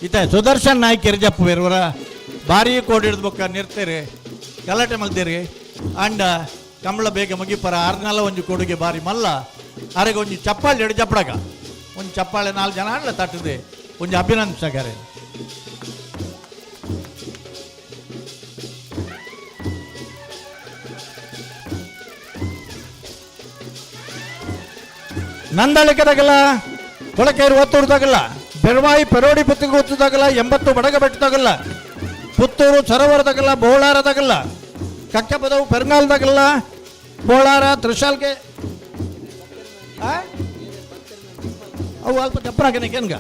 Speaker 9: ಇತ ಸುದರ್ಶನ್ ನಾಯ್ಕ ಎರ್ಜಪ್ಪ ಬೇರೆಯವರ ಭಾರಿ ಕೋಡಿ ಹಿಡಿದು ಬೊಕ್ಕ ನಿರ್ತೀರಿ ಗಲಾಟೆ ಮಲ್ತೀರಿ ಅಂಡ ಕಂಬಳ ಬೇಗ ಮುಗಿಪರ 6 ಒಂಜಿ ಕೊಡುಗೆ ಬಾರಿ ಮಲ್ಲ ಅರೆಗೆ ಒಂಜಿ ಚಪ್ಪಾಳೆ ಎಡು ಚಪ್ಪಡಗ ಒಂದು ಚಪ್ಪಾಳೆ 4 ಜನ ಆಡ್ಲ ತಟ್ಟದೆ ಒಂಜಿ ಅಭಿನಂದಿಸಗಾರೆ ನಂದಳಿಕೆದಾಗಲ್ಲ ಕೊಳಕೇರಿ ಒತ್ತೂರ್ದಾಗಲ್ಲ ಬೆರವಾಯಿ ಪೆರೋಡಿ ಪುತ್ತಿಗೆ ಒತ್ತದಾಗಲ್ಲ 80 ಬಡಗ ಬೆಟ್ಟದಾಗಲ್ಲ ಪುತ್ತೂರು ಸರೋವರದಾಗಲ್ಲ ಬೋಳಾರದಾಗಲ್ಲ ಕಕ್ಕಪದವು ಪೆರ್ನಾಲ್ದಾಗಲ್ಲ ಬೋಳಾರ ತ್ರಿಶಾಲ್ಗೆ ಅವು ಅಲ್ಪ ಚಪ್ಪರಾಗನೆ ಕೆನ್ಗ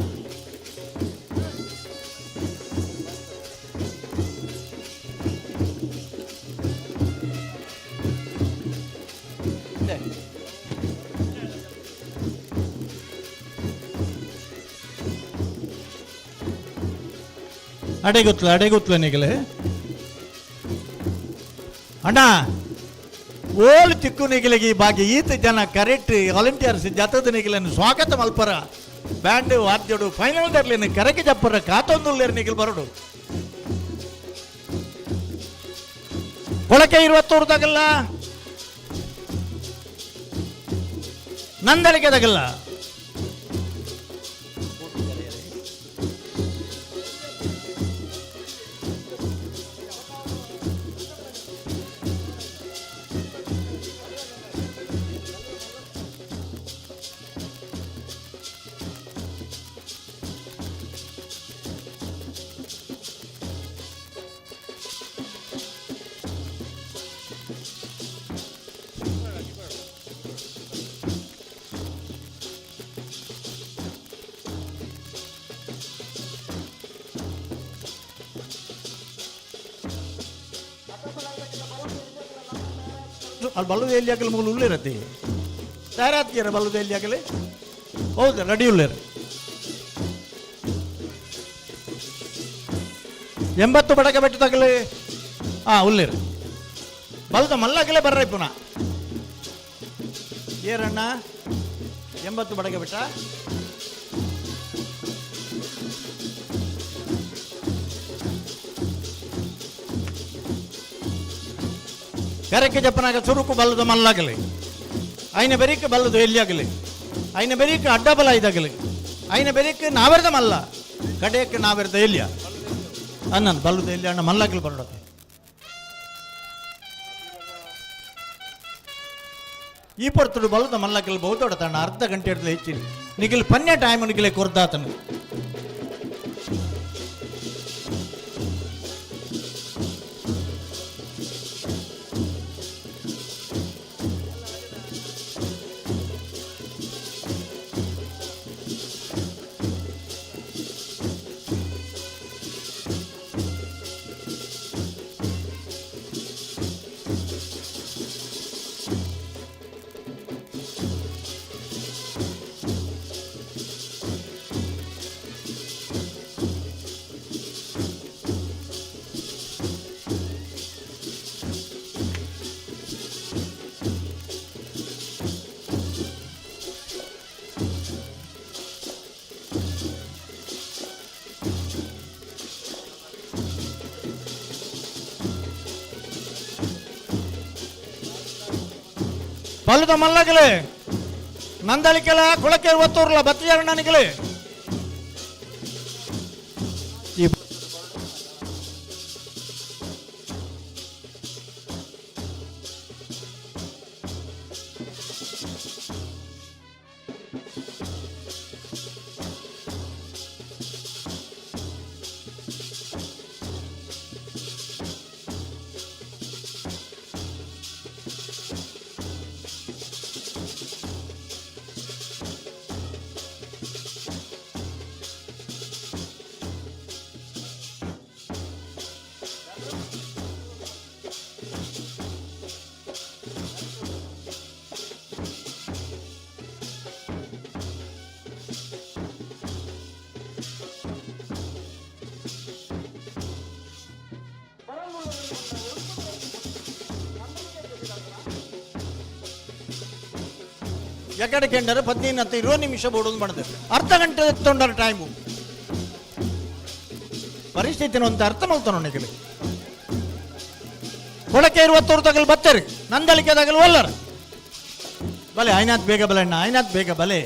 Speaker 9: ಅಡೆಗುತ್ತಲ ನಿಗಲೆ ಅಣ್ಣ ಓಲು ತಿಕ್ಕು ನಿಗಲಿಗೆ ಈ ಬಾಗಿ ಈತ ಜನ ಕರೆಕ್ಟ್ ವಾಲಂಟಿಯರ್ಸ್ ಜತದ ನಿಗಲನ್ನು ಸ್ವಾಗತ ಮಲ್ಪರ ಬ್ಯಾಂಡ್ ವಾದ್ಯಡು ಫೈನಲ್ ದರ್ಲಿನ ಕರೆಗೆ ಜಪ್ಪರ ಕಾತೊಂದುಲ್ಲೇರು ನಿಗಲ್ ಬರಡು ಕೊಳಕೆ 20 ನಂದಳಿಕೆದಾಗಲ್ಲ ಅಲ್ಲಿ ಬಲ್ಲದ ಎಲ್ಲಿ ಆಗಲಿ ಮೂಲ ಉಳ್ಳೇರತ್ತೆ ತಯಾರಾತ್ತೀರ ಬಲ್ಲದ ಎಲ್ಲಿ ಆಗಲಿ ಹೌದು ರೆಡಿ ಉಳ್ಳೇರು 80 ಬಡಕ ಬೆಟ್ಟದಾಗಲಿ ಉಳ್ಳೇರು ಬಲ್ಲದ ಮಲ್ಲಾಗಲೇ ಬರ್ರ ಪುನಃ ಏರಣ್ಣ 80 ಬಡಕ ಬೆಟ್ಟ ಕರೆಕ್ಕೆ ಜಪ್ಪನಾಗ ಚುರುಕು ಬಲ್ಲದ ಮಲ್ಲಾಗಲಿ ಐನ ಬೆರಿಕೆ ಬಲ್ಲದು ಎಲ್ಲಿಯಾಗಲಿ ಐನ ಬೆರಿಕೆ ಅಡ್ಡಬಲ ಇದಾಗಲಿ ಐನ ಬೆರಿಕೆ ನಾವೆರ್ದ ಮಲ್ಲ ಕಡೆಯಕ್ಕೆ ನಾವೆರ್ದ ಎಲ್ಲಿಯ ಅನ್ನನ್ ಬಲ್ಲದು ಎಲ್ಲಿ ಅಣ್ಣ ಮಲ್ಲಾಗಲಿ ಬರೋಡತ್ತೆ ಈ ಪಡ್ತುಡು ಬಲ್ಲದ ಮಲ್ಲಾಗಲಿ ಬಹುದೊಡತಣ್ಣ ಅರ್ಧ ಗಂಟೆ ಇರ್ತದೆ ಹೆಚ್ಚಿನ ನಿಗಿಲ್ ಪನ್ಯ ಟೈಮ್ ನಿಗಿಲೆ ಕೊರ್ದಾತನು ಬಲ್ಲದ ಮಲ್ಲಾಗಲೇ ನಂದಳಿಕೆಲ ಕೊಳಕೆ 20 ಬತ್ತಿಯಾರಣ್ಣನಿಗಲೇ ಎಕಡೆ ಕೆಂಡರೆ 15-20 ನಿಮಿಷ ಬೋಡೋದು ಮಾಡಿದೆ ಅರ್ಧ ಗಂಟೆ ತೊಂಡರ ಟೈಮು ಪರಿಸ್ಥಿತಿನ ಒಂದು ಅರ್ಥ ಮಾಡ್ತಾನೆ ನನಗೆ ಕೊಳಕೆ 20 ತಗಲ್ ಬತ್ತರಿ ನಂದಳಿಕೆದಾಗಲು ಒಲ್ಲರ ಬಲೆ ಆಯ್ನಾತ್ ಬೇಗ ಬಲೆ ಅಣ್ಣ, ಆಯ್ನಾತ್ ಬೇಗ ಬಲೆ.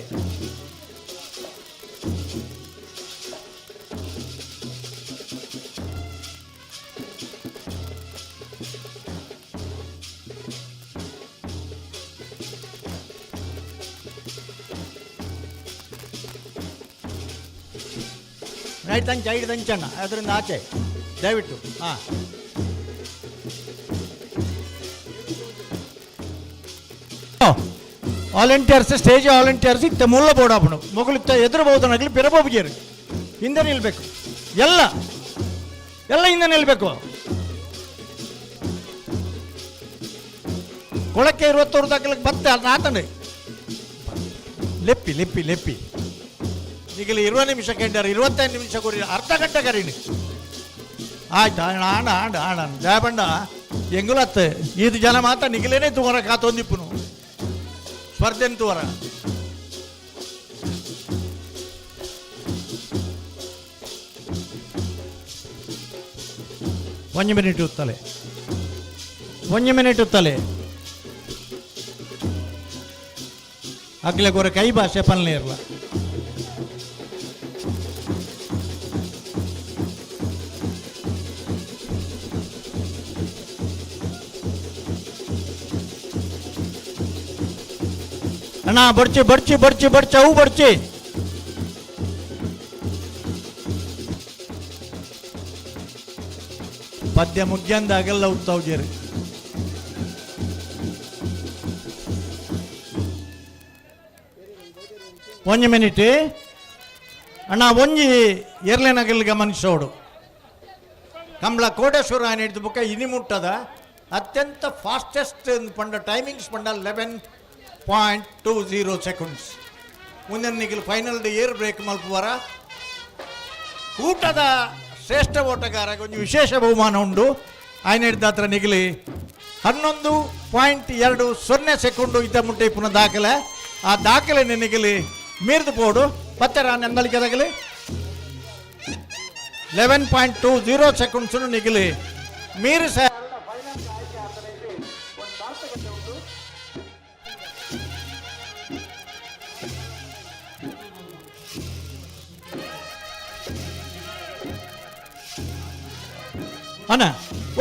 Speaker 9: ರೈಟ್ ಅಂಚ ಐದು ಅಂಚಣ್ಣ, ಅದರಿಂದ ಆಚೆ ದಯವಿಟ್ಟು. ಹಾಂ, ವಾಲಂಟಿಯರ್ಸ್ ಸ್ಟೇಜ್ ವಾಲಂಟಿಯರ್ಸ್ ಇತ್ತ ಮುಳ್ಳ ಬೋಡಾಪಣು ಮೊಗಲಿತ್ತ ಎದುರು ಬಹುದನಾಗಲಿ ಪಿರಬೋಗಿಯರು ಹಿಂದೆ ನಿಲ್ಬೇಕು. ಎಲ್ಲ ಹಿಂದೆ ನಿಲ್ಬೇಕು. ಕೊಳಕ್ಕೆ 20 ದಾಖಲಕ್ಕೆ ಬತ್ತೆ ನಾತಂಡೆ ಲೆಪ್ಪಿ ಲೆಪ್ಪಿ ಲೆಪ್ಪಿ ಈಗಲೇ 20 ನಿಮಿಷ ಕೆಂಡಾರ 25 ನಿಮಿಷ ಕೊಡಿ, ಅರ್ಧ ಗಂಟೆ ಕರೀನಿ ಆಯ್ತು. ಆಣ ದಯಬಂಡ ಎಂಗುಲತ್ತೆ ಇದು ಜನ ಮಾತ ನಿಗಲೇನೆ ತುವರ ಕಾತೊಂದಿಪ್ಪುನು ಸ್ಪರ್ಧೆನ್ ತುವರ. ಒಂದು ಮಿನಿಟ್ ಉತ್ತಲೆ, 1 ಮಿನಿಟ್ ಉತ್ತಲೆ ಅಗ್ಲೆ ಕೊರ ಕೈ ಭಾಷೆ ಪಲ್ಲೆ ಇರಲ್ಲ. ಅಣ್ಣ ಬಡ್ಚಿ ಬಡ್ಚಿ ಬಡ್ಚಿ ಬಡ್ಚ ಅವು ಬಡ್ಚಿ ಪದ್ಯ ಮುಗ್ಯಂದ ಅಗೆಲ್ಲ ಉತ್ತವ್ಜೇರಿ. ಒಂದು ಮಿನಿಟ್ ಅಣ್ಣ ಒಂಜಿ ಎರ್ಲೆನಗಲ್ ಗಮನಿಸೋಡು ಕಂಬಳ ಕೋಟೇಶ್ವರ ఆయన ಹಿಡಿದು ಬುಕ್ಕ ಇನಿ ಮುಟ್ಟದ ಅತ್ಯಂತ ಫಾಸ್ಟೆಸ್ಟ್ ಪಂಡ ಟೈಮಿಂಗ್ಸ್ ಪಂಡ 11.20 seconds. ಮುಂದಿನ ನಿಖಿಲ್ ಫೈನಲ್ ಏರ್ ಬ್ರೇಕ್ ಮಲ್ಪುವರ ಕೂಟದ ಶ್ರೇಷ್ಠ ಓಟಗಾರಗೆ ಒಂದು ವಿಶೇಷ ಬಹುಮಾನ ಉಂಡು. ఆయన ಹಿಡಿದ ಹತ್ರ ನಿಖಿಲಿ 11.20 ಸೆಕೆಂಡು ಇದ್ದ ಮುಟ್ಟೆ ಪುನಃ ದಾಖಲೆ. ಆ ದಾಖಲೆ ನಿಖಿಲಿ ಮೀರ್ದು ಪೋಡು ಪತ್ತರ ನೆಂದಳಿಕೆ ತಗಲಿ 11.20 seconds ನಿಖಿಲಿ ಮೀರು ಸಹ ಅಣ್ಣ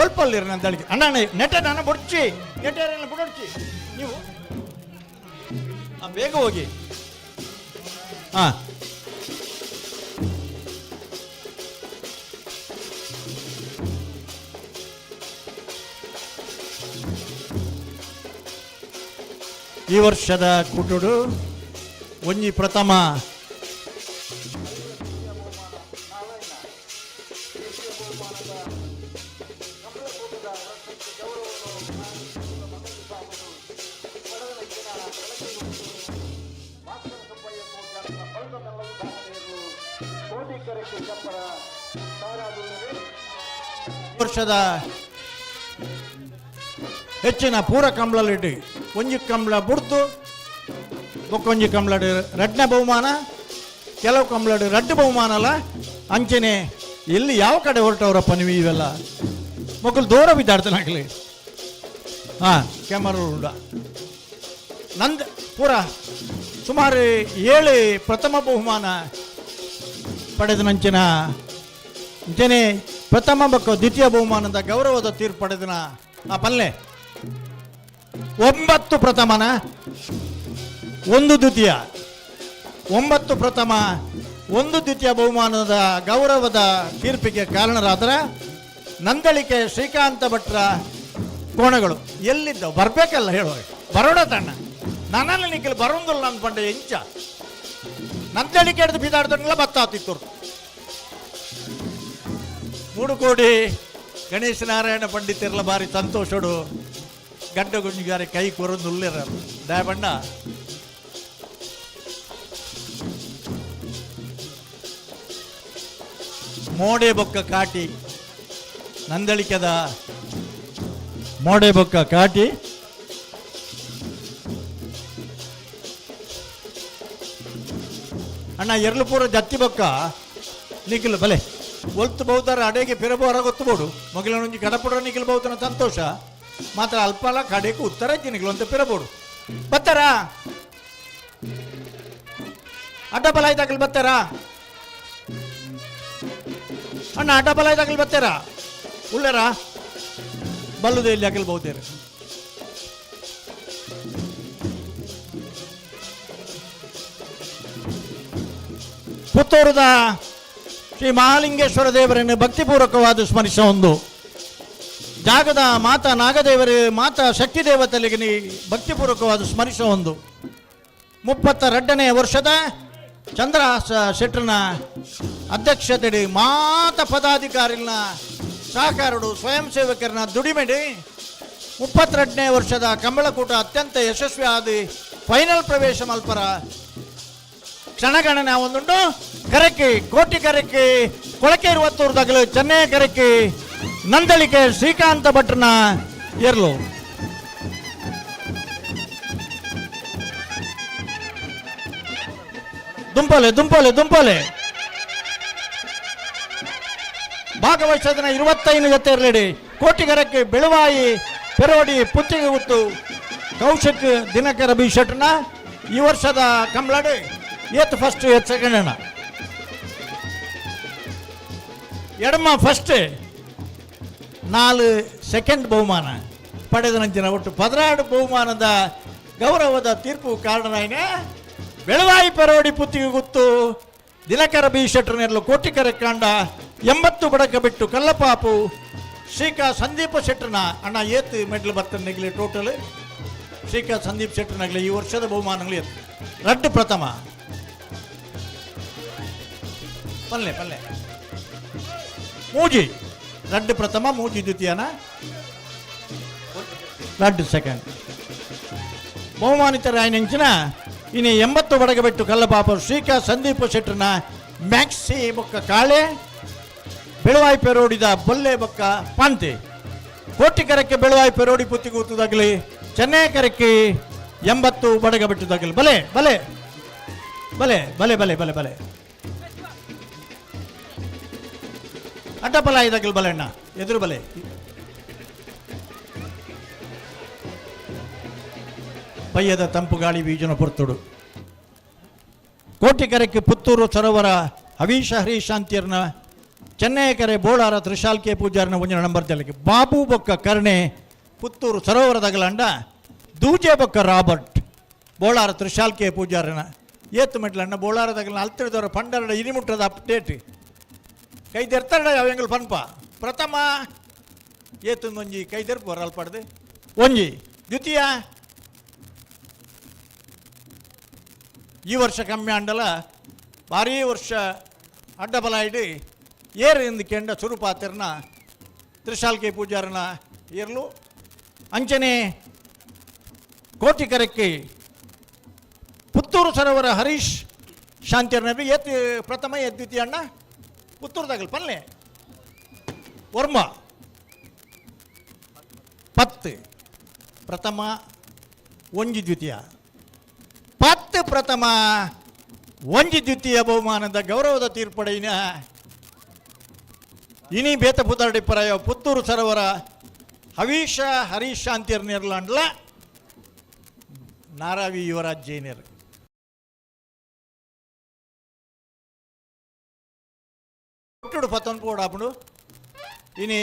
Speaker 9: ಒಲ್ಪಲ್ಲಿರ ನಂದಳಿಕೆ ಅಣ್ಣ ನೆಟ್ಟ ನಾನು ಬುಡ್ಚಿ ನೆಟ್ಟ ಬುಡೊಡ್ಚಿ ನೀವು ಬೇಗ ಹೋಗಿ. ಹಾಂ ಈ ವರ್ಷದ ಕುಟುಡು ಒಂಜಿ ಪ್ರಥಮ ವರ್ಷದ ಹೆಚ್ಚಿನ ಪೂರ ಕಂಬಳಲಿಟ್ಟು ಒಂಜಿ ಕಂಬಳ ಬುಡ್ದು ಬೊಕ್ಕೊಂಜಿ ಕಂಬಳಡ್ ರಡ್ನೆ ಬಹುಮಾನ, ಕೆಲವು ಕಂಬಳಡ್ ರಡ್ಡು ಬಹುಮಾನ ಅಲ್ಲ ಅಂಚೆನೆ. ಎಲ್ಲಿ ಯಾವ ಕಡೆ ಹೊರಟವ್ರಪ್ಪ ನೀವು ಇವೆಲ್ಲ ಮಕ್ಕಳು ದೂರ ಬಿದ್ದಾಡ್ತಾನಾಗಲಿ. ಹಾಂ ಕ್ಯಾಮರಾ ಉಂಡ ನಂದು ಪೂರ ಸುಮಾರು 7 ಪ್ರಥಮ ಬಹುಮಾನ ಪಡೆದ ನಂಚಿನ ಅಂಚೆನೆ ಪ್ರಥಮ ಬಕ್ಕ ದ್ವಿತೀಯ ಬಹುಮಾನದ ಗೌರವದ ತೀರ್ಪು ಪಡೆದನ ಆ ಪಲ್ಲೆ 9 ಪ್ರಥಮನ 1 ದ್ವಿತೀಯ 9 ಪ್ರಥಮ 1 ದ್ವಿತೀಯ ಬಹುಮಾನದ ಗೌರವದ ತೀರ್ಪಿಗೆ ಕಾರಣರಾದರೆ ನಂದಳಿಕೆ ಶ್ರೀಕಾಂತ ಭಟ್ರ ಕೋಣಗಳು ಎಲ್ಲಿದ್ದವು ಬರಬೇಕಲ್ಲ ಹೇಳುವ ಬರೋಣ ತಣ್ಣ ನನ್ನಲ್ಲಿ ನಿಖಿಲ್ ಬರೋದಿಲ್ಲ ಅಂದ್ಕೊಂಡೆ ಎಂಚ ನಂದಳಿಕೆ ಹಿಡಿದು ಬಿದ್ದಾಡ್ದನ್ನೆಲ್ಲ ಬತ್ತಾತಿತ್ತು. 3 ಕೋಟಿ ಗಣೇಶ ನಾರಾಯಣ ಪಂಡಿತರೆಲ್ಲ ಬಾರಿ ಸಂತೋಷಡು ಗಡ್ಡ ಗುಂಜಿಗಾರೆ ಕೈ ಕೊರೊಂದು ಉಳ್ಳಿರ ದಯಬಣ್ಣ ಮೋಡೆ ಬೊಕ್ಕ ಕಾಟಿ ನಂದಳಿಕೆದ ಮೋಡೆ ಬೊಕ್ಕ ಕಾಟಿ ಅಣ್ಣ ಎರಲು ಪೂರ ಜತ್ತಿ ಬೊಕ್ಕ ನಿಖಿಲ್ ಬಲೆ ಒಲ್ತು ಬಹುತಾರ ಅಡೆಗೆ ಪಿರಬು ಹೊರಗೊತ್ತುಬೋಡು ಮಗಿಲೊಂಜಿ ಕಡಪುಡ ನಿಖಿಲ್ ಬಹುತನ ಸಂತೋಷ ಮಾತ್ರ ಅಲ್ಪಲ ಕಡೆಗೂ ಉತ್ತರ ನಿಖಿಲ್ ಅಂತ ಪಿರಬೋಡು ಬರ್ತಾರಾ ಅಡ್ಡಬಲಾಯ್ದಾಗಲಿ ಬರ್ತಾರಾ ಅಣ್ಣ ಅಡ್ಡಬಲಾಯ್ದಾಗಲಿ ಬರ್ತಾರಾ ಉಳ್ಳರ ಬಲ್ಲುದೇ ಇಲ್ಲಿ ಆಗಲಿ ಬಹುತೇರು ಪುತ್ತೂರದ ಶ್ರೀ ಮಹಾಲಿಂಗೇಶ್ವರ ದೇವರನ್ನು ಭಕ್ತಿಪೂರ್ವಕವಾದ ಸ್ಮರಿಸುವ ಒಂದು ಜಾಗದ ಮಾತಾ ನಾಗದೇವರ ಮಾತಾ ಶಕ್ತಿ ದೇವತೆಗಳಿಗೆ ಭಕ್ತಿಪೂರ್ವಕವಾದ ಸ್ಮರಿಸುವ ಒಂದು 32ನೇ ವರ್ಷದ ಚಂದ್ರಹಾಸ ಶೆಟ್ಟರ್ನ ಅಧ್ಯಕ್ಷತೆಯಲ್ಲಿ ಮಾತ ಪದಾಧಿಕಾರಿನ ಸಹಕಾರಡು ಸ್ವಯಂ ಸೇವಕರನ್ನ ದುಡಿಮೆಡಿ 32ನೇ ವರ್ಷದ ಕಂಬಳಕೂಟ ಅತ್ಯಂತ ಯಶಸ್ವಿ ಆದ ಫೈನಲ್ ಪ್ರವೇಶ ಮಲ್ಪರ ಕ್ಷಣಗಣನೆ ಒಂದುಂಟು ಕರೆಕ್ಕಿ ಕೋಟಿ ಕರೆಕ್ಕಿ ಕೊಳಕೆ 20 ಚೆನ್ನೈ ಕರೆಕ್ಕಿ ನಂದಳಿಕೆ ಶ್ರೀಕಾಂತ ಭಟ್ರನ ಏರ್ಲು ದುಂಪಲೆ ದುಂಪಲೆ ದುಂಪಲೆ ಭಾಗವಹಿಸೋದನ್ನ 25 ಜೊತೆ ಇರಲಿ ಕೋಟಿಗರಕ್ಕೆ ಬೆಳುವಾಯಿ ಪೆರೋಡಿ ಪುತ್ತಿಗೆ ಗುತ್ತು ಕೌಶಿಕ್ ದಿನಕರ ಬಿ ಶೆಟ್ರನ ಈ ವರ್ಷದ ಕಂಬಳಾಡಿ ಏತ್ ಫಸ್ಟ್ ಏತ್ ಸೆಕೆಂಡ್ ಅಣ್ಣ ಎಡಮ ಫಸ್ಟ್ 4 ಸೆಕೆಂಡ್ ಬಹುಮಾನ ಪಡೆದ ನಂತರ ಒಟ್ಟು 16 ಬಹುಮಾನದ ಗೌರವದ ತೀರ್ಪು ಕಾರಣನಾಯಿನ ಬೆಳವಾಯಿ ಪೆರೋಡಿ ಪುತ್ತಿಗೆ ಗುತ್ತು ದಿನಕರ ಬಿ ಶೆಟ್ರನೆರಲು ಕೋಟಿಕರ ಕಾಂಡ 80 ಬಡಕ ಬಿಟ್ಟು ಕಲ್ಲಪಾಪು ಶ್ರೀಕಾ ಸಂದೀಪ ಶೆಟ್ರನ ಅಣ್ಣ ಏತ್ ಮೆಡ್ಲ್ ಬರ್ತಾನೆ ನೆಗಲಿ ಟೋಟಲ್ ಶ್ರೀಕಾ ಸಂದೀಪ್ ಶೆಟ್ರನಾಗಲಿ ಈ ವರ್ಷದ ಬಹುಮಾನಗಳು ಏತ್ ರಡ್ಡು ಪ್ರಥಮ ಪಲ್ಲೆ ಪಲ್ಲೆ ಮೂಜಿ ರಡ್ಡು ಪ್ರಥಮ ಮೂಜಿ ದ್ವಿತೀಯನ ರಡ್ಡು ಸೆಕೆಂಡ್ ಬಹುಮಾನಿತರಾಯನಿಂಚಿನ ಇನ್ನು 80 ಬಡಗಬಿಟ್ಟು ಕಲ್ಲಪಾಪ ಶ್ರೀಕಾ ಸಂದೀಪ ಶೆಟ್ರನ ಮ್ಯಾಕ್ಸಿ ಬೊಕ್ಕ ಕಾಳೆ ಬೆಳವಾಯಿ ಪೆರೋಡಿದ ಬೊಲ್ಲೆ ಬೊಕ್ಕ ಪಾಂತೆ ಕೋಟಿಕರಕ್ಕೆ ಬೆಳವಾಯಿ ಪೆರೋಡಿ ಪುತ್ತಿಗೂತದಾಗಲಿ ಚೆನ್ನೈ ಕರಕ್ಕೆ 80 ಬಡಗಬಿಟ್ಟದಾಗಲಿ ಬಲೆ ಬಲೆ ಬಲೆ ಬಲೆ ಬಲೆ ಬಲೆ ಬಲೆ ಅಡ್ಡಬಲ ಇದಾಗಲಿ ಬಲೆ ಅಣ್ಣ ಎದುರು ಬಲೆ ಪಯ್ಯದ ತಂಪು ಗಾಳಿ ಬೀಜನ ಪುರ್ತುಡು ಕೋಟಿಕರಕ್ಕೆ ಪುತ್ತೂರು ಸರೋವರ ಹವೀಶ ಹರೀಶಾಂತಿಯರ್ನ ಚೆನ್ನೈ ಕೆರೆ ಬೋಳಾರ ತ್ರಿಶಾಲ್ಕೆ ಪೂಜಾರನ ಒಂಜಿನ ನಂಬರ್ ತೆಲಕ್ಕೆ ಬಾಬು ಬೊಕ್ಕ ಕರ್ಣೆ ಪುತ್ತೂರು ಸರೋವರದಾಗಲಂಡ ದೂಜೆ ಬೊಕ್ಕ ರಾಬರ್ಟ್ ಬೋಳಾರ ತ್ರಿಶಾಲ್ಕೆ ಪೂಜಾರನ ಏತ್ತು ಮೆಟ್ಲಣ್ಣ ಬೋಳಾರದಾಗಲ ಅಲ್ತಿಳಿದವರ ಪಂಡರಡ ಇನಿಮುಟ್ಟದ ಅಪ್ಡೇಟ್ ಕೈದೆರ್ತಾರ ಅವಂಗಲ್ ಪನ್ಪ ಪ್ರಥಮ ಏತುಂದು ಒಂಜಿ ಕೈದೆರ್ಪು ಅಲ್ಪಡ್ದು ಒಂಜಿ ದ್ವಿತೀಯ ಈ ವರ್ಷ ಕಮ್ಮಿ ಅಂಡಲ ಭಾರೀ ವರ್ಷ ಅಡ್ಡಬಲ ಇಡಿ ಏರು ಎಂದು ಕೆಂಡ ಸುರುಪಾತಿರ್ನ ತ್ರಿಶಾಲ್ಕೆ ಪೂಜಾರನ ಏರ್ಲು ಅಂಚನೆ ಕೋಟಿಕರಕ್ಕೆ ಪುತ್ತೂರು ಸರೋವರ ಹರೀಶ್ ಶಾಂತಿಯರ್ನ ಏತ್ ಪ್ರಥಮ ಏತ್ ದ್ವಿತೀಯ ಅಣ್ಣ ಪುತ್ತೂರ್ದಾಗಲ್ ಪಲ್ಲೆ ವರ್ಮ 10 ಪ್ರಥಮ ಒಂಜಿ ದ್ವಿತೀಯ 10 ಪ್ರಥಮ ಒಂಜಿ ದ್ವಿತೀಯ ಬಹುಮಾನದ ಗೌರವದ ತೀರ್ಪಡೆಯಿನ ಇನಿ ಬೇತ ಪುತಾಡಿ ಪರಾಯ ಪುತ್ತೂರು ಸರೋವರ ಹವೀಶ ಹರೀಶ್ ಶಾಂತಿಯರ್ ನಿರ್ಲಾಂಡ್ಲ ನಾರಾವಿ ಯುವರಾಜ್ ಜೈನರ್ ಕೊಟ್ಟುಡು ಪತ್ತೊಂದು ಕೂಡ ಆಪುಡು ಇನಿ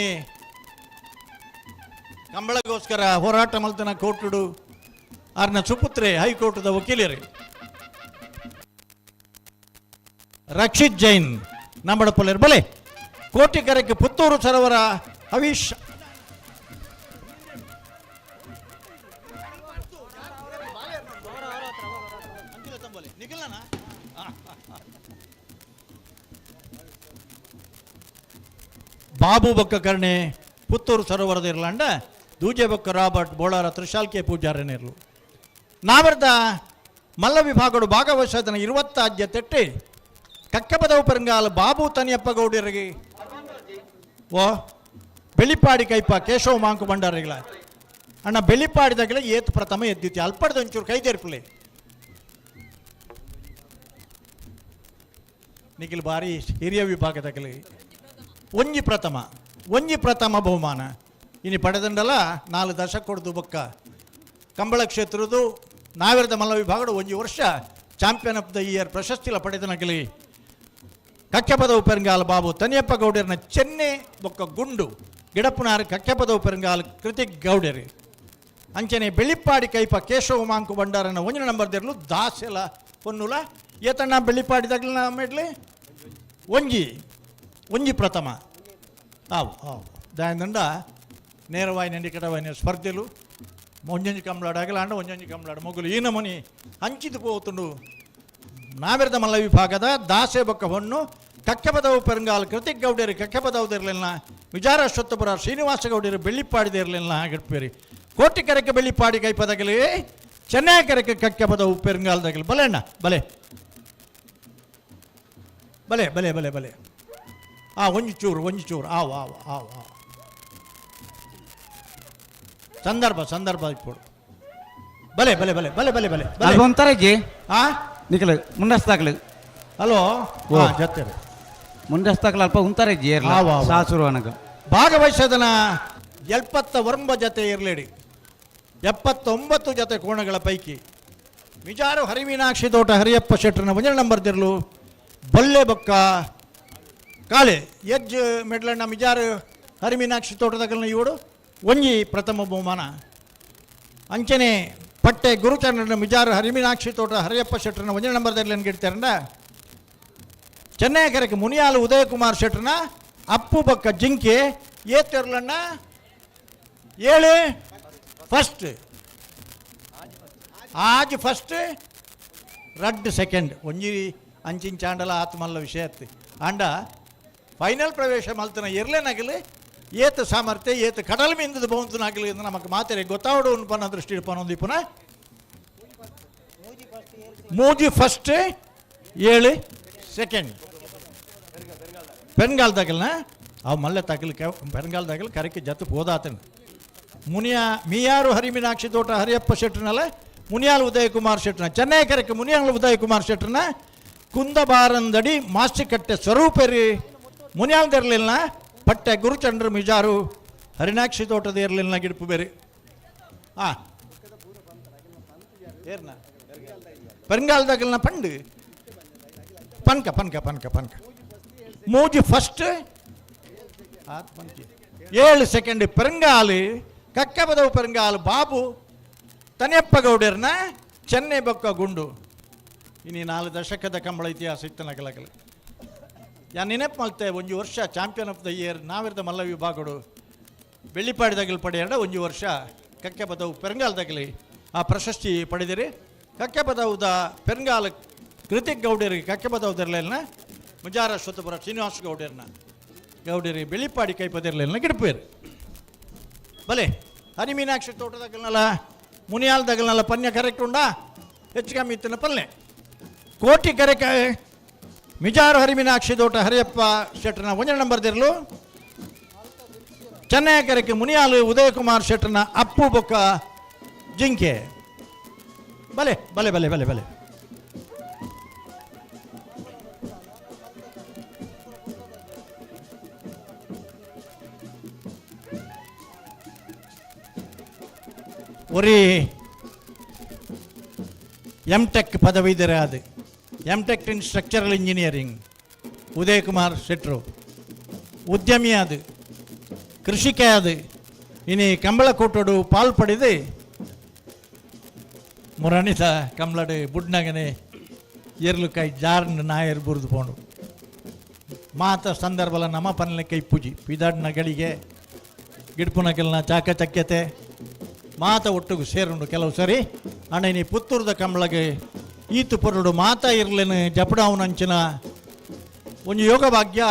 Speaker 9: ಕಂಬಳಗೋಸ್ಕರ ಹೋರಾಟ ಮಲ್ತನ ಕೊಟ್ಟುಡು ಆರ್ನ ಸುಪುತ್ರೆ ಹೈಕೋರ್ಟ್ದ ವಕೀಲರು ರಕ್ಷಿತ್ ಜೈನ್ ನಂಬಡ ಪೊಲೆರ್ ಬಲೆ ಕೋಟಿಕರಕ್ಕೆ ಪುತ್ತೂರು ಸರೋವರ ಹವೀಶ್ ಬಾಬು ಬೊಕ್ಕ ಕರ್ಣೆ ಪುತ್ತೂರು ಸರೋವರದ ಇರ್ಲಾಂಡ ದೂಜೆ ಬೊಕ್ಕ ರಾಬರ್ಟ್ ಬೋಳಾರ ತ್ರಿಶಾಲ್ಕೆ ಪೂಜಾರನಿರ್ಲು ನಾವರ್ದ ಮಲ್ಲ ವಿಭಾಗಡು ಭಾಗವಹಿಸೋದನ್ನ 20 ಆದ್ಯ ತೆಟ್ಟಿ ಕಕ್ಕಪದವು ಪೆರಂಗಾಲ ಬಾಬು ತನಿಯಪ್ಪ ಗೌಡರಿಗೆ ಓ ಬೆಳಿಪಾಡಿ ಕೈಪ ಕೇಶವ ಮಾಂಕು ಬಂಡಾರಿಗಳ ಅಣ್ಣ ಬೆಳಿಪಾಡಿದಾಗಲೇ ಏತ್ ಪ್ರಥಮ ಎದ್ದಿತ್ತು ಅಲ್ಪಡ್ದು ಒಂಚೂರು ಕೈದೇರ್ಪಲೆ ನಿಖಿಲ್ ಬಾರಿ ಹಿರಿಯ ವಿಭಾಗದಾಗಲಿ ಒಂಜಿ ಪ್ರಥಮ ಬಹುಮಾನ ಇನ್ನು ಪಡೆದಂಡಲ್ಲ 4 ದಶಕ ಕೊಡ್ದು ಬೊಕ್ಕ ಕಂಬಳ ಕ್ಷೇತ್ರದ್ದು ನಾವಿರದ ಮಲ್ಲ ವಿಭಾಗಡು ಒಂಜಿ ವರ್ಷ ಚಾಂಪಿಯನ್ ಆಫ್ ದ ಇಯರ್ ಪ್ರಶಸ್ತಿಲ ಪಡೆದ ನಕಲಿ ಕಕ್ಕೆಪದವು ಪೆರಂಗಾಲ ಬಾಬು ತನಿಯಪ್ಪ ಗೌಡರ್ನ ಚೆನ್ನೆ ಬೊಕ್ಕ ಗುಂಡು ಗಿಡಪ್ಪನಾರು ಕಕ್ಕೆಪದವು ಪೆರಂಗಾಲ ಕೃತಿಕ್ ಗೌಡರು ಅಂಚನೆ ಬೆಳ್ಳಿಪ್ಪಾಡಿ ಕೈಪ ಕೇಶವ ಮಾಂಕು ಬಂಡಾರನ ಒಂಜಿನ ನಂಬರ್ ದೇರ್ಲು ದಾಸೆಲ ಪೊನ್ನುಲ ಏತಣ್ಣ ಬೆಳ್ಳಿಪ್ಪಾಡಿದಾಗಲ ಮೇಡ್ಲಿ ಒಂಜಿ ಪ್ರಥಮ ಆವು ದಾಯದಂಡ ನೇರವಾಯಿ ನಂಡಿ ಕಟವಾಯಿನ ಸ್ಪರ್ಧೆಲು ಒಂಜೊಂಜಿ ಕಂಬಳಾಡು ಅಗಲಾಂಡ ಒಂಜೊಂಜಿ ಕಂಬಳಾಡು ಮೊಗಲು ಈ ನಮೂನಿ ಹಂಚಿದು ಪೋತುಂಡು ನಾವೆರದ ಮಲ್ಲ ವಿಭಾಗದ ದಾಸೆ ಬೊಕ್ಕ ಹೊನ್ನು ಕಕ್ಕೆಪದವು ಪೆರಂಗಾಲ ಕೃತಿಕ್ ಗೌಡರು ಕಕ್ಕೆಪದವುದಿರಲಿಲ್ಲ ವಿಜಾರಶ್ವತ್ತಪುರ ಶ್ರೀನಿವಾಸ ಗೌಡರು ಬೆಳ್ಳಿಪ್ಪಾಡಿದಿರಲಿಲ್ಲ ಗಡ್ಪೇರಿ ಕೋಟಿಕೆರೆಕ್ಕೆ ಬೆಳ್ಳಿಪ್ಪಾಡಿ ಕೈಪದಗಲಿ ಚೆನ್ನೈಕೆರೆಕ್ಕೆ ಕಕ್ಕೆಪದವು ಪೆರಂಗಾಲದಗಲಿ ಬಲೆ ಅಣ್ಣ ಬಲೆ ಬಲೆ ಬಲೆ ಬಲೆ ಬಲೆ ಒಂಜಿ ಚೂರು ಆವು ಆವು ಆವು ಆವು ಸಂದರ್ಭ ಇಪ್ಪಡು ಬಲೆ ಬಲೆ ಬಲೆ ಬಲೆ ಬಲೆ ಬಲೆ
Speaker 2: ಅಲ್ಲಿ ಒಂಥರ ಜಿ
Speaker 9: ಆ
Speaker 2: ನಿಖಲ್ ಮುಂಡಸ್ತಾಗ್ಲು
Speaker 9: ಹಲೋ ಜೊತೆ
Speaker 2: ಮುಂಡಸ್ತಾಗ್ಲು ಅಲ್ಪ ಉಂತಾರೆ ಜಿ ಸಾಸುರು ಅನಗ
Speaker 9: ಭಾಗವಹಿಸದನ 79 ಜತೆ ಇರಲೇಡಿ 79 ಜತೆ ಕೋಣಗಳ ಪೈಕಿ ಮಿಜಾರು ಹರಿಮೀನಾಕ್ಷಿ ತೋಟ ಹರಿಯಪ್ಪ ಶೆಟ್ಟರ್ನ ಒಂಜನ ನಂಬರ್ ದಿರ್ಲು ಬೊಲ್ಲೆ ಬೊಕ್ಕ ಕಾಳೆ ಎಜ್ ಮೆಡ್ಲಣ್ಣ ಮಿಜಾರು ಹರಿಮೀನಾಕ್ಷಿ ತೋಟದಗಲ್ನ ಇವಡು ಒಂಜಿ ಪ್ರಥಮ ಬಹುಮಾನ ಅಂಚನೆ ಪಟ್ಟೆ ಗುರುಚಂದ್ರನ ಮಿಜಾರು ಹರಿಮೀನಾಕ್ಷಿ ತೋಟ ಹರಿಯಪ್ಪ ಶೆಟ್ಟರ್ನ ಒಂಜನ ನಂಬರ್ ದಿರ್ಲು ಗಿಡ್ತಾರಂಡ ಚೆನ್ನೈಕೆರೆಗೆ ಮುನಿಯಾಲು ಉದಯಕುಮಾರ್ ಶೆಟ್ಟರ್ನ ಅಪ್ಪು ಬೊಕ್ಕ ಜಿಂಕೆ ಏತೆರ್ಲಣ್ಣ 7 ಫಸ್ಟ್ ಆಜ್ ಫಸ್ಟ್ ರಡ್ ಸೆಕೆಂಡ್ ಒಂಜಿ ಅಂಚಿಂಚಾಂಡಲ ಆತ್ಮಲ್ಲ ವಿಷಯ ಆಂಡ ಫೈನಲ್ ಪ್ರವೇಶ ಮಲ್ತನ ಇರ್ಲೇನಾಗಲಿ ಏತು ಸಾಮರ್ಥ್ಯ ಏತು ಕಡಲ ಮಿಂದದ ಬಹುಂತನಾಗಲಿ ಎಂದು ನಮಗೆ ಮಾತರೆ ಗೊತ್ತಾವಡು ಪನ್ನ ದೃಷ್ಟಿ ಪನ್ನೊಂದು ಪುನಃ ಮೂಜಿ ಫಸ್ಟ್ 7 ಸೆಕೆಂಡ್ ಪೆನ್ಗಾಲ್ದಾಗಲ್ನ ಅವು ಮಲ್ಲೆ ತಗಲ್ ಪೆನ್ಗಾಲ್ದಾಗಲ್ ಕರೆಕ್ಕೆ ಜತ್ತು ಹೋದಾತನು ಮಿಯಾರು ಹರಿಮೀನಾಕ್ಷಿ ತೋಟ ಹರಿಯಪ್ಪ ಶೆಟ್ಟರ್ನಲ್ಲ ಮುನಿಯಾಲ್ ಉದಯಕುಮಾರ್ ಶೆಟ್ಟರ್ನ ಚೆನ್ನೈಕೆರೆಕ್ಕೆ ಮುನಿಯಾಲ್ ಉದಯಕುಮಾರ್ ಶೆಟ್ಟರ್ನ ಕುಂದಬಾರಂದಡಿ ಮಾಸ್ಟಿಕಟ್ಟೆ ಸ್ವರೂಪರಿ ಮುನಿಯಾಲ್ದಿರಲಿಲ್ಲ ಪಟ್ಟೆ ಗುರುಚಂದ್ರ ಮಿಜಾರು ಹರಿನಾಕ್ಷಿ ತೋಟದ ಇರಲಿಲ್ಲ ಗಿಡಪು ಬೇರೆ ಏರ್ನ ಪೆರಂಗಾಲ್ದಾಗಲ್ನ ಪಂಡು ಪನ್ಕ ಮೂಜಿ ಫಸ್ಟ್ 7 ಸೆಕೆಂಡ್ ಪೆರಂಗಾಲು ಕಕ್ಕೆಪದವು ಪೆರಂಗಾಲು ಬಾಬು ತನಿಯಪ್ಪ ಗೌಡರ್ನ ಚೆನ್ನೈ ಬೊಕ್ಕ ಗುಂಡು ಇನ್ನು 4 ದಶಕದ ಕಂಬಳ ಇತಿಹಾಸ ಇತ್ತು ನಗಲಗಲ ಯಾನ್ ನೆನಪು ಮಲ್ತೆ ಒಂಜಿ ವರ್ಷ ಚಾಂಪಿಯನ್ ಆಫ್ ದ ಇಯರ್ ನಾವಿರದ ಮಲ್ಲ ವಿಭಾಗಡು ಬೆಳ್ಳಿಪಾಡಿದಾಗಲಿ ಪಡೆಯಡ ಒಂಜಿ ವರ್ಷ ಕಕ್ಕೆಪದವು ಪೆರಂಗಾಲದಾಗಲಿ ಆ ಪ್ರಶಸ್ತಿ ಪಡೆದಿರಿ ಕಕ್ಕೆಪದವುದ ಪೆರಂಗಾಲ ಕೃತಿಕ್ ಗೌಡರಿಗೆ ಕಕ್ಕೆಪದವುದಿರಲಿಲ್ಲ ಮುಜಾರ ಶ್ವತ್ತಪುರ ಶ್ರೀನಿವಾಸ ಗೌಡರಿ ಬೆಳ್ಳಿಪಾಡಿ ಕೈಪದಿರಲಿಲ್ಲ ಗಿಡಪೇರು ಬಲೆ ಹರಿಮೀನಾಕ್ಷಿ ತೋಟದಾಗಲ್ನಲ್ಲ ಮುನಿಯಾಲ್ದಾಗಲ್ನಲ್ಲ ಪನ್ಯ ಕರೆಕ್ಟ್ ಉಂಡಾ ಹೆಚ್ಚು ಕಮ್ಮಿ ಇತ್ತಿನ ಪಲ್ಲೆ ಕೋಟಿ ಕರೆಕ ಮಿಜಾರು ಹರಿಮೀನಾಕ್ಷಿ ತೋಟ ಹರಿಯಪ್ಪ ಶೆಟ್ಟರ್ನ ಒಂಜನ ನಂಬರ್ ದಿರ್ಲು ಚೆನ್ನೈಕೆರೆಕ್ಕೆ ಮುನಿಯಾಲು ಉದಯಕುಮಾರ್ ಶೆಟ್ಟರ್ನ ಅಪ್ಪು ಬೊಕ್ಕ ಜಿಂಕೆ ಬಲೆ ಬಲೆ ಬಲೆ ಬಲೆ ಬಲೆ ஒரு எம்டெக் பதவிதர அது எம்டெக் இன் ஸ்ட்ரக்சரல் இன்ஜினியರಿಂಗ್ ಉದಯಕುಮಾರ್ ಶೆಟ್ರು ಉದ್ಯಮಿ ಅದು ಕೃಷಿಕೆ ಅದು ಇನಿ ಕಂಬಳ ಕೂಟೋಡು ಪಾಲ್ ಪಡೆದು ಮುರಣಿತ ಕಂಬಳಡು ಬುಡ್ನಗನೆ ಎರ್ಲು ಕೈ ಜಾರ್ನ ನಾಯರ್ ಬುರಿದು ಪೋಂಡು ಮಾತ ಸಂದರ್ಭಲ ನಮ್ಮ ಪನ್ಲೆ ಕೈ ಪೂಜಿ ಪಿದಾಡ್ನ ಗಳಿಗೆ ಗಿಡ್ಪುನಗೆಲ್ನ ಚಾಕಚಕ್ಯತೆ ಮಾತ ಒಟ್ಟಿಗೆ ಸೇರುಂಡು ಕೆಲವು ಸರಿ ಅಣ್ಣ ನೀ ಪುತ್ತೂರದ ಕಂಬಳಗೆ ಈತು ಪೊರಡು ಮಾತ ಇರ್ಲೇನು ಜಪಡಾವನಂಚಿನ ಒಂದು ಯೋಗ ಭಾಗ್ಯ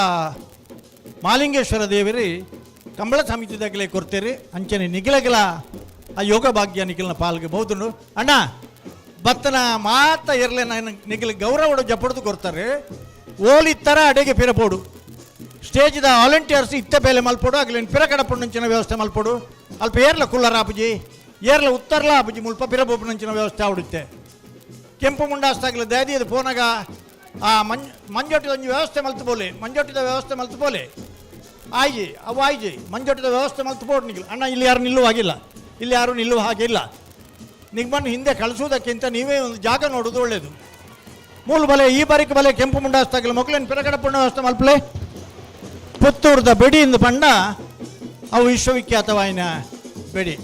Speaker 9: ಮಾಲಿಂಗೇಶ್ವರ ದೇವರಿ ಕಂಬಳ ಸಮಿತಿದಾಗಲೇ ಕೊಡ್ತೀರಿ ಅಂಚನೆ ನಿಗಿಲಗಿಲ ಆ ಯೋಗ ಭಾಗ್ಯ ನಿಖಿಲ್ನ ಪಾಲ್ಗೆ ಬಹುದುಂಡು ಅಣ್ಣ ಬತ್ತನ ಮಾತ ಇರ್ಲೇನ ನಿಖಿಲ್ ಗೌರವಡು ಜಪಡ್ದು ಕೊಡ್ತಾರೆ ಓಲಿ ಥರ ಅಡೆಗೆ ಪಿರಪೋಡು ಸ್ಟೇಜ್ದ ವಾಲಂಟಿಯರ್ಸ್ ಇತ್ತ ಬೇಲೆ ಮಲ್ಪೋಡು ಆಗ್ಲೇನು ಪಿರ ಕಡಪುಂಚಿನ ವ್ಯವಸ್ಥೆ ಮಲ್ಪೋಡು ಅಲ್ಪ ಏರ್ಲ ಕುಲ್ಲರ ಆಪುಜಿ ಏರ್ಲ ಉತ್ತರ್ಲ ಆಪುಜಿ ಮುಲ್ಪ ಪಿರಬೋಪುನಂಚಿನ ವ್ಯವಸ್ಥೆ ಆವಡುತ್ತೆ ಕೆಂಪು ಮುಂಡಾಸ್ತಾಗಲಿ ದಯದಿಯದು ಫೋನಾಗ ಆ ಮಂಜೊಟ್ಟಿದ ಒಂದು ವ್ಯವಸ್ಥೆ ಮಲ್ತು ಬೋಲೆ ಮಂಜೊಟ್ಟಿದ ವ್ಯವಸ್ಥೆ ಮಲ್ತು ಬೋಲೆ ಆಯ್ಜಿ ಅವು ಆಯ್ಜಿ ಮಂಜೊಟ್ಟಿದ ವ್ಯವಸ್ಥೆ ಮಲ್ತು ಬೋಡ್ ನಿಗಿಲ್ಲ ಅಣ್ಣ ಇಲ್ಲಿ ಯಾರು ನಿಲ್ಲುವ ಹಾಗಿಲ್ಲ ಇಲ್ಲಿ ಯಾರು ನಿಲ್ಲುವ ಹಾಗಿಲ್ಲ ನಿಮ್ಮನ್ನು ಹಿಂದೆ ಕಳಿಸೋದಕ್ಕಿಂತ ನೀವೇ ಒಂದು ಜಾಗ ನೋಡೋದು ಒಳ್ಳೆಯದು. ಮೂಲ ಬಲೆ ಈ ಬಾರಿಕ ಬಲೆ ಕೆಂಪು ಮುಂಡಾಸ್ತಾಗಲ ಮಕ್ಕಳನ್ನು ಪಿರಗಡ ಪುಣ್ಯ ವ್ಯವಸ್ಥೆ ಮಲ್ಪಲೆ ಪುತ್ತೂರ್ದ ಬೆಡಿಯಿಂದ ಪಂಡ ಅವು ವಿಶ್ವವಿಖ್ಯಾತವಾಯಿನ ಬೆಡಿ.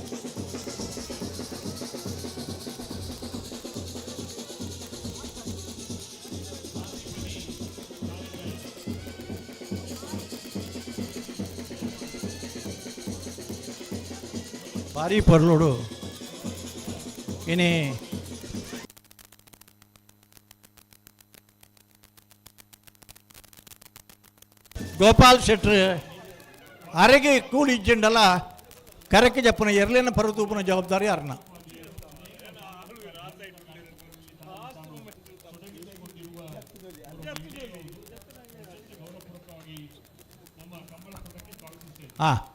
Speaker 9: ಭಾರಿ ಪರ್ಲೋಡು ಇನಿ ಗೋಪಾಲ್ ಶೆಟ್ರ್ ಅರೆಗೆ ಕೂಲಿ ಇಜ್ಜಂಡಲ್ಲ ಕರೆಕ್ಕೆ ಜಪ್ಪನ ಎರಲೇನ ಪರತೂಪನ ಜವಾಬ್ದಾರಿ ಅರ್ನ.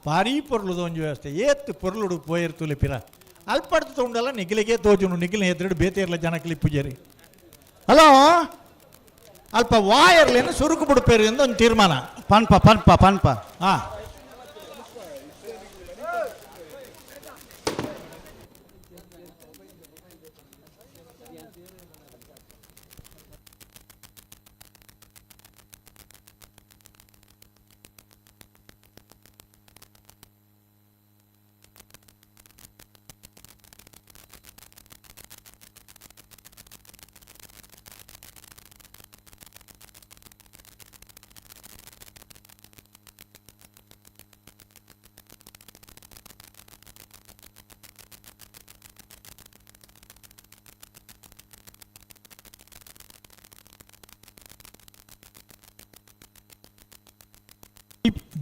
Speaker 9: ಭಾರಿ ಪೊರ್ಲುದು ಒಂಜು ವ್ಯವಸ್ಥೆ ಏತ್ ಪೊರ್ಲುಡು ಪೋಯಿರ್ತು ಲಿಪಿರ ಅಲ್ಪಡ್ತು ತೊಂಡಲ್ಲ ನಿಖಿಲಿಗೆ ತೋಜುನು ನಿಖಿಲಿನ ಎದುರು ಬೇತೆ ಇರಲ ಜನಕ್ಕೆ ಪೂಜಾರಿ. ಹಲೋ ಅಲ್ಪ ವಾಯರ್ಲೇನು ಸುರುಕು ಬಿಡ್ಪೇರು ಎಂದು ಒಂದು ತೀರ್ಮಾನ.
Speaker 2: ಪನ್ಪ ಪನ್ಪ ಪನ್ಪ
Speaker 9: ಹಾಂ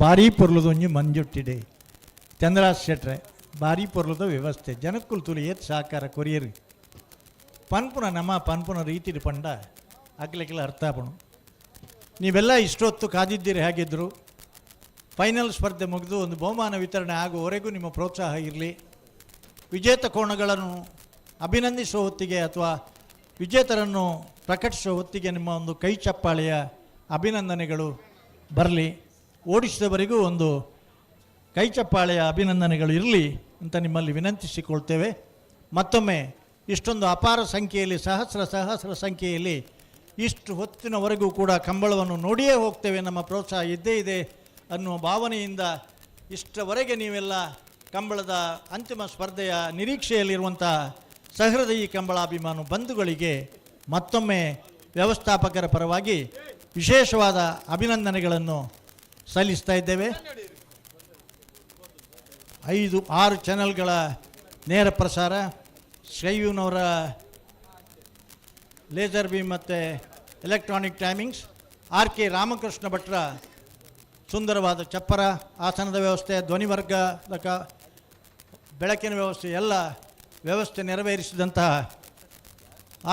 Speaker 9: ಭಾರಿ ಪೊರ್ಲುದು ಒಂಜಿ ಮಂಜುಟ್ಟಿಡೆ ಚಂದ್ರಾಸ್ ಶೆಟ್ರೆ ಭಾರಿ ಪೊರ್ಲುದ ವ್ಯವಸ್ಥೆ ಜನಕ್ಕುಲ್ ತುಲಿ ಏತ್ ಸಹಕಾರ ಕೊರಿಯರು ಪನ್ಪುನ ನಮ್ಮ ಪನ್ಪುನ ರೀತಿಲಿ ಪಂಡ ಅಗ್ಲಿಕ್ಕೆಲ್ಲ ಅರ್ಥ ಆಪಣು. ನೀವೆಲ್ಲ ಇಷ್ಟೊತ್ತು ಕಾದಿದ್ದೀರಿ ಹೇಗಿದ್ದರು. ಫೈನಲ್ ಸ್ಪರ್ಧೆ ಮುಗಿದು ಒಂದು ಬಹುಮಾನ ವಿತರಣೆ ಆಗುವವರೆಗೂ ನಿಮ್ಮ ಪ್ರೋತ್ಸಾಹ ಇರಲಿ. ವಿಜೇತ ಕೋಣಗಳನ್ನು ಅಭಿನಂದಿಸುವ ಹೊತ್ತಿಗೆ ಅಥವಾ ವಿಜೇತರನ್ನು ಪ್ರಕಟಿಸುವ ಹೊತ್ತಿಗೆ ನಿಮ್ಮ ಒಂದು ಕೈ ಚಪ್ಪಾಳೆಯ ಅಭಿನಂದನೆಗಳು ಬರಲಿ. ಓಡಿಸಿದವರಿಗೂ ಒಂದು ಕೈ ಚಪ್ಪಾಳೆಯ ಅಭಿನಂದನೆಗಳು ಇರಲಿ ಅಂತ ನಿಮ್ಮಲ್ಲಿ ವಿನಂತಿಸಿಕೊಳ್ತೇವೆ. ಮತ್ತೊಮ್ಮೆ ಇಷ್ಟೊಂದು ಅಪಾರ ಸಂಖ್ಯೆಯಲ್ಲಿ ಸಹಸ್ರ ಸಂಖ್ಯೆಯಲ್ಲಿ ಇಷ್ಟು ಹೊತ್ತಿನವರೆಗೂ ಕೂಡ ಕಂಬಳವನ್ನು ನೋಡಿಯೇ ಹೋಗ್ತೇವೆ, ನಮ್ಮ ಪ್ರೋತ್ಸಾಹ ಇದ್ದೇ ಇದೆ ಅನ್ನುವ ಭಾವನೆಯಿಂದ ಇಷ್ಟರವರೆಗೆ ನೀವೆಲ್ಲ ಕಂಬಳದ ಅಂತಿಮ ಸ್ಪರ್ಧೆಯ ನಿರೀಕ್ಷೆಯಲ್ಲಿರುವಂಥ ಸಹೃದಯಿ ಕಂಬಳಾಭಿಮಾನ ಬಂಧುಗಳಿಗೆ ಮತ್ತೊಮ್ಮೆ ವ್ಯವಸ್ಥಾಪಕರ ಪರವಾಗಿ ವಿಶೇಷವಾದ ಅಭಿನಂದನೆಗಳನ್ನು ಸಲ್ಲಿಸ್ತಾ ಇದ್ದೇವೆ. 5-6 ಚಾನೆಲ್ಗಳ ನೇರ ಪ್ರಸಾರ, ಸ್ಕೈವ್ಯೂನವರ ಲೇಸರ್ ಬೀಮ್ ಮತ್ತು ಎಲೆಕ್ಟ್ರಾನಿಕ್ ಟೈಮಿಂಗ್ಸ್, RK ರಾಮಕೃಷ್ಣ ಭಟ್ರ ಸುಂದರವಾದ ಚಪ್ಪರ ಆಸನದ ವ್ಯವಸ್ಥೆ, ಧ್ವನಿವರ್ಗದ ಬೆಳಕಿನ ವ್ಯವಸ್ಥೆ ಎಲ್ಲ ವ್ಯವಸ್ಥೆ ನೆರವೇರಿಸಿದಂತಹ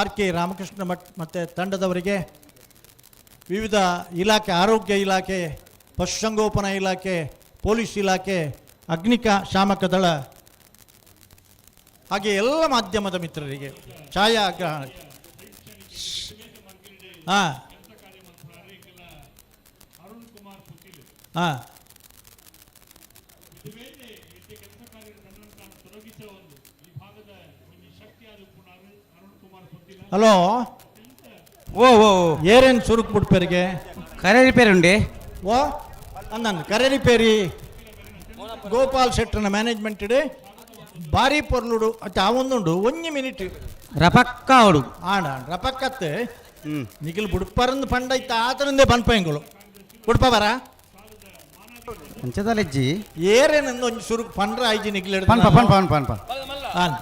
Speaker 9: RK ರಾಮಕೃಷ್ಣ ಭಟ್ ಮತ್ತು ತಂಡದವರಿಗೆ, ವಿವಿಧ ಇಲಾಖೆ, ಆರೋಗ್ಯ ಇಲಾಖೆ, ಪಶುಸಂಗೋಪನಾ ಇಲಾಖೆ, ಪೊಲೀಸ್ ಇಲಾಖೆ, ಅಗ್ನಿಶಾಮಕ ದಳ, ಹಾಗೆ ಎಲ್ಲ ಮಾಧ್ಯಮದ ಮಿತ್ರರಿಗೆ, ಛಾಯಾಗ್ರಹಣ, ಹಾಂ ಹಾಂ ಹಲೋ
Speaker 2: ಓ ಓ
Speaker 9: ಏರೇನು ಸುರುಕು ಬಿಡ್ಪೇರಿಗೆ
Speaker 2: ಕರೆ ರಿಪೇರಿ ಉಂಡೆ
Speaker 9: ಓ ಅಂದನ್ನು ಕರೆ ರಿಪೇರಿ ಗೋಪಾಲ್ ಶೆಟ್ಟರ್ನ ಮ್ಯಾನೇಜ್ಮೆಂಟ್ ಇಡೆ ಭಾರಿ ಪೊರ್ಲುಡು ಅಚ್ಚ ಅವೊಂದುಂಡು 1 ಮಿನಿಟ್
Speaker 2: ರಪಕ್ಕ ಅವಡು
Speaker 9: ಆಡ ರಪಕ್ಕತ್ತೆ ನಿಖಿಲ್ ಬುಡ್ಪರಂದು ಪಂಡ ಇತ್ತ ಆತರಿಂದೇ ಪನ್ಪಂಗಳು ಬುಡ್ಪ ಬರ
Speaker 2: ಅಂಚದಲೆಜ್ಜಿ
Speaker 9: ಏರೇನಂದು ಒಂಜಿ ಸುರುಕು ಪಂಡ್ರ ಐಜಿ ನಿಖಿಲ್
Speaker 2: ಪನ್ಪ ಪನ್ಪ ಪನ್ಪ ಪನ್ಪ
Speaker 9: ಹಾಂ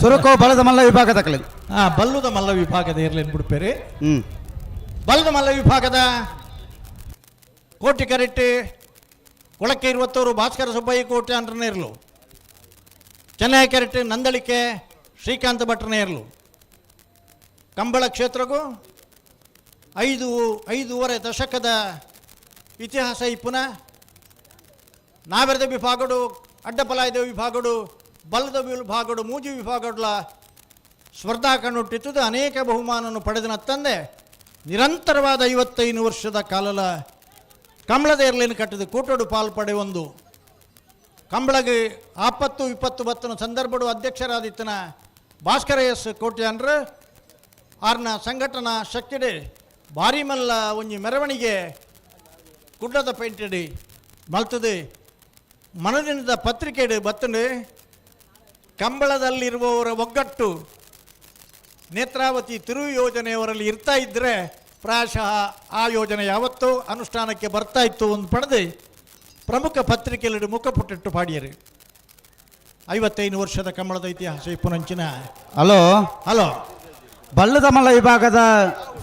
Speaker 2: ಸುರುಕು ಬಲದ ಮಲ್ಲ ವಿಭಾಗ ತಕ್ಕಲೆ
Speaker 9: ಹಾಂ ಬಲ್ಲುದ ಮಲ್ಲ ವಿಭಾಗದ ಏರ್ಲೇನು ಬಿಡ್ಪೇರಿ ಬಲ್ಲದ ಮಲ್ಲ ವಿಭಾಗದ ಕೋಟಿ ಕರೆಕ್ಟ್ ಕೊಳಕ್ಕೆ 20 ಭಾಸ್ಕರ ಸುಬ್ಬಯ್ಯ ಕೋಟೆ ಅಂದ್ರನೇ ಇರಲು, ಚೆನ್ನೈ ಕೆರೆಟ್ ನಂದಳಿಕೆ ಶ್ರೀಕಾಂತ ಭಟ್ರನೇ ಇರಲು. ಕಂಬಳ ಕ್ಷೇತ್ರಗೂ 5.5 ದಶಕದ ಇತಿಹಾಸ ಈ ಪುನಃ ನಾವೆರೆದ ವಿಭಾಗಡು, ಅಡ್ಡಪಲಾಯದ ವಿಭಾಗಡು, ಬಲ್ಲದ ವಿಭಾಗಡು, ಮೂಜಿ ವಿಭಾಗಗಳ ಸ್ಪರ್ಧಾ ಕಣ್ಣುಟ್ಟಿದ್ದು ಅನೇಕ ಬಹುಮಾನವನ್ನು ಪಡೆದ ತಂದೆ ನಿರಂತರವಾದ 55 ವರ್ಷದ ಕಾಲದ ಕಂಬಳದ ಏರ್ಲೇನು ಕಟ್ಟಿದ ಕೂಟೋಡು ಪಾಲ್ಪಡೆ ಒಂದು ಕಂಬಳಗೆ 20 ಬತ್ತನ ಸಂದರ್ಭಡು ಅಧ್ಯಕ್ಷರಾದಿತ್ತನ ಭಾಸ್ಕರ ಎಸ್ ಕೋಟ್ಯಾನ್ರು ಆರ್ನ ಸಂಘಟನಾ ಶಕ್ತಿಡೆ ಭಾರಿ ಮಲ್ಲ ಒಂಜಿ ಮೆರವಣಿಗೆ ಗುಡ್ಡದ ಪೇಂಟಡಿ ಮಲ್ತದೆ ಮನದಿನದ ಪತ್ರಿಕೆಡು ಬತ್ತಂಡು ಕಂಬಳದಲ್ಲಿರುವವರ ಒಗ್ಗಟ್ಟು ನೇತ್ರಾವತಿ ತಿರು ಯೋಜನೆಯವರಲ್ಲಿ ಇರ್ತಾ ಇದ್ದರೆ ಪ್ರಾಯಶಃ ಆ ಯೋಜನೆ ಯಾವತ್ತೂ ಅನುಷ್ಠಾನಕ್ಕೆ ಬರ್ತಾ ಇತ್ತು ಒಂದು ಪಡೆದು ಪ್ರಮುಖ ಪತ್ರಿಕೆಯಲ್ಲಿ ಮುಖಪುಟ್ಟಿಟ್ಟು ಪಾಡಿಯರು 55 ವರ್ಷದ ಕಂಬಳದ ಇತಿಹಾಸ ಪುನಂಚಿನ.
Speaker 2: ಹಲೋ
Speaker 9: ಹಲೋ,
Speaker 2: ಬಲ್ಲದ ಮಲ್ಲ ವಿಭಾಗದ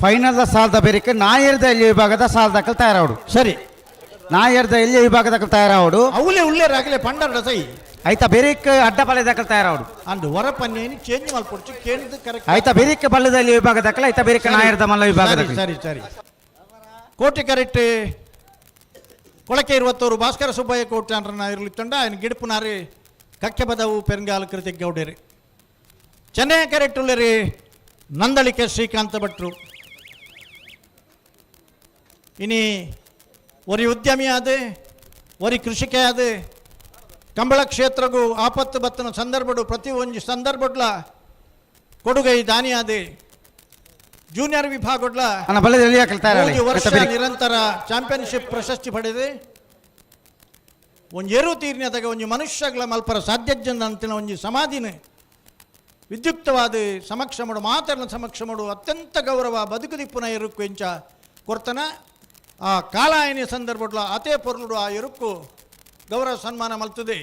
Speaker 2: ಫೈನಲ್ದ ಸಾಲದ ಬೇರಿಕೆ ನಾಯರ್ದ ಎಲ್ಲಿ ವಿಭಾಗದ ಸಾಲದಕ್ಕಲ್ ತಯಾರಾವಡು.
Speaker 9: ಸರಿ,
Speaker 2: ನಾಯರ್ದ ಎಲ್ಲಿ ವಿಭಾಗದಕ್ಕಲ್ ತಯಾರಾವಡು
Speaker 9: ಅವಲೇ ಉಳ್ಳೇರಾಗಲೇ ಪಂಡರ ಸೈ
Speaker 2: ಆಯ್ತಾ ಬೇರಿಕ್ ಅಡ್ಡಪಾಳ್ಯದಕ್ಕಲ್ ತಯಾರಾವಡು
Speaker 9: ಅಂದು ಹೊರಪನ್ನೇನಿ ಚೇಂಜ್ ಮಾಡ್ಕೊಡ್ತು ಕೇಳಿದ್ದು ಕರೆಕ್ಟ್
Speaker 2: ಆಯ್ತಾ ಬೇರಿಕ್ ಬಲ್ಲದಲ್ಲಿ ವಿಭಾಗದಕ್ಕಲ್ಲ ಆಯ್ತಾ ಬೇರಿಕ್ ನಾಯರ್ದ ಮಲ್ಲ ವಿಭಾಗದ.
Speaker 9: ಸರಿ ಸರಿ ಕೋಟೆ ಕರೆಕ್ಟ್ ಕೊಳಕೆ 20 ಭಾಸ್ಕರ ಸುಬ್ಬಯ್ಯ ಕೋಟ್ಯಾನ್ರನ್ನ ಇರ್ಲಿತ್ತಂಡ ఆయన ಗಿಡಪುನಾರಿ ಕಕ್ಕೆ ಬದವು ಪೆರಂಗಾಲ ಕೃತಿ ಗೌಡೇರಿ ಚೆನ್ನೈ ಕರೆಕ್ಟ್ ಉಳ್ಳೇರಿ ನಂದಳಿಕೆ ಶ್ರೀಕಾಂತ ಭಟ್ರು ಇನಿ ಒರಿ ಉದ್ಯಮಿ ಆದೆ ಒರಿ ಕೃಷಿಕೆ ಆದೆ ಕಂಬಳ ಕ್ಷೇತ್ರಗೂ ಆಪತ್ತು ಬತ್ತನ ಸಂದರ್ಭಡು ಪ್ರತಿ ಒಂದು ಸಂದರ್ಭಡ್ಲ ಕೊಡುಗೈ ದಾನಿ ಆದೆ ಜೂನಿಯರ್ ವಿಭಾಗಡ್ಲ ವರ್ಷ ನಿರಂತರ ಚಾಂಪಿಯನ್ಶಿಪ್ ಪ್ರಶಸ್ತಿ ಪಡೆದೆ ಒಂದು ಏರು ತೀರ್ನದಾಗ ಒಂದು ಮನುಷ್ಯಗಳ ಮಲ್ಪರ ಸಾಧ್ಯಜ್ಜನ ಅಂತಿನ ಒಂದು ಸಮಾಧಿನ ವಿದ್ಯುಕ್ತವಾದ ಸಮಕ್ಷ ಮಾಡು ಮಾತರನ ಸಮಕ್ಷ ಮಾಡು ಅತ್ಯಂತ ಗೌರವ ಬದುಕುದಿಪ್ಪುನ ಎರುಕ್ಕು ಎಂಚ ಕೊರ್ತನ ಆ ಕಾಲಾಯನ ಸಂದರ್ಭಡ್ಲ ಅತೇ ಪೊರ್ಲುಡು ಆ ಎರುಕ್ಕು ಗೌರವ ಸನ್ಮಾನ ಮಲ್ತದೆ.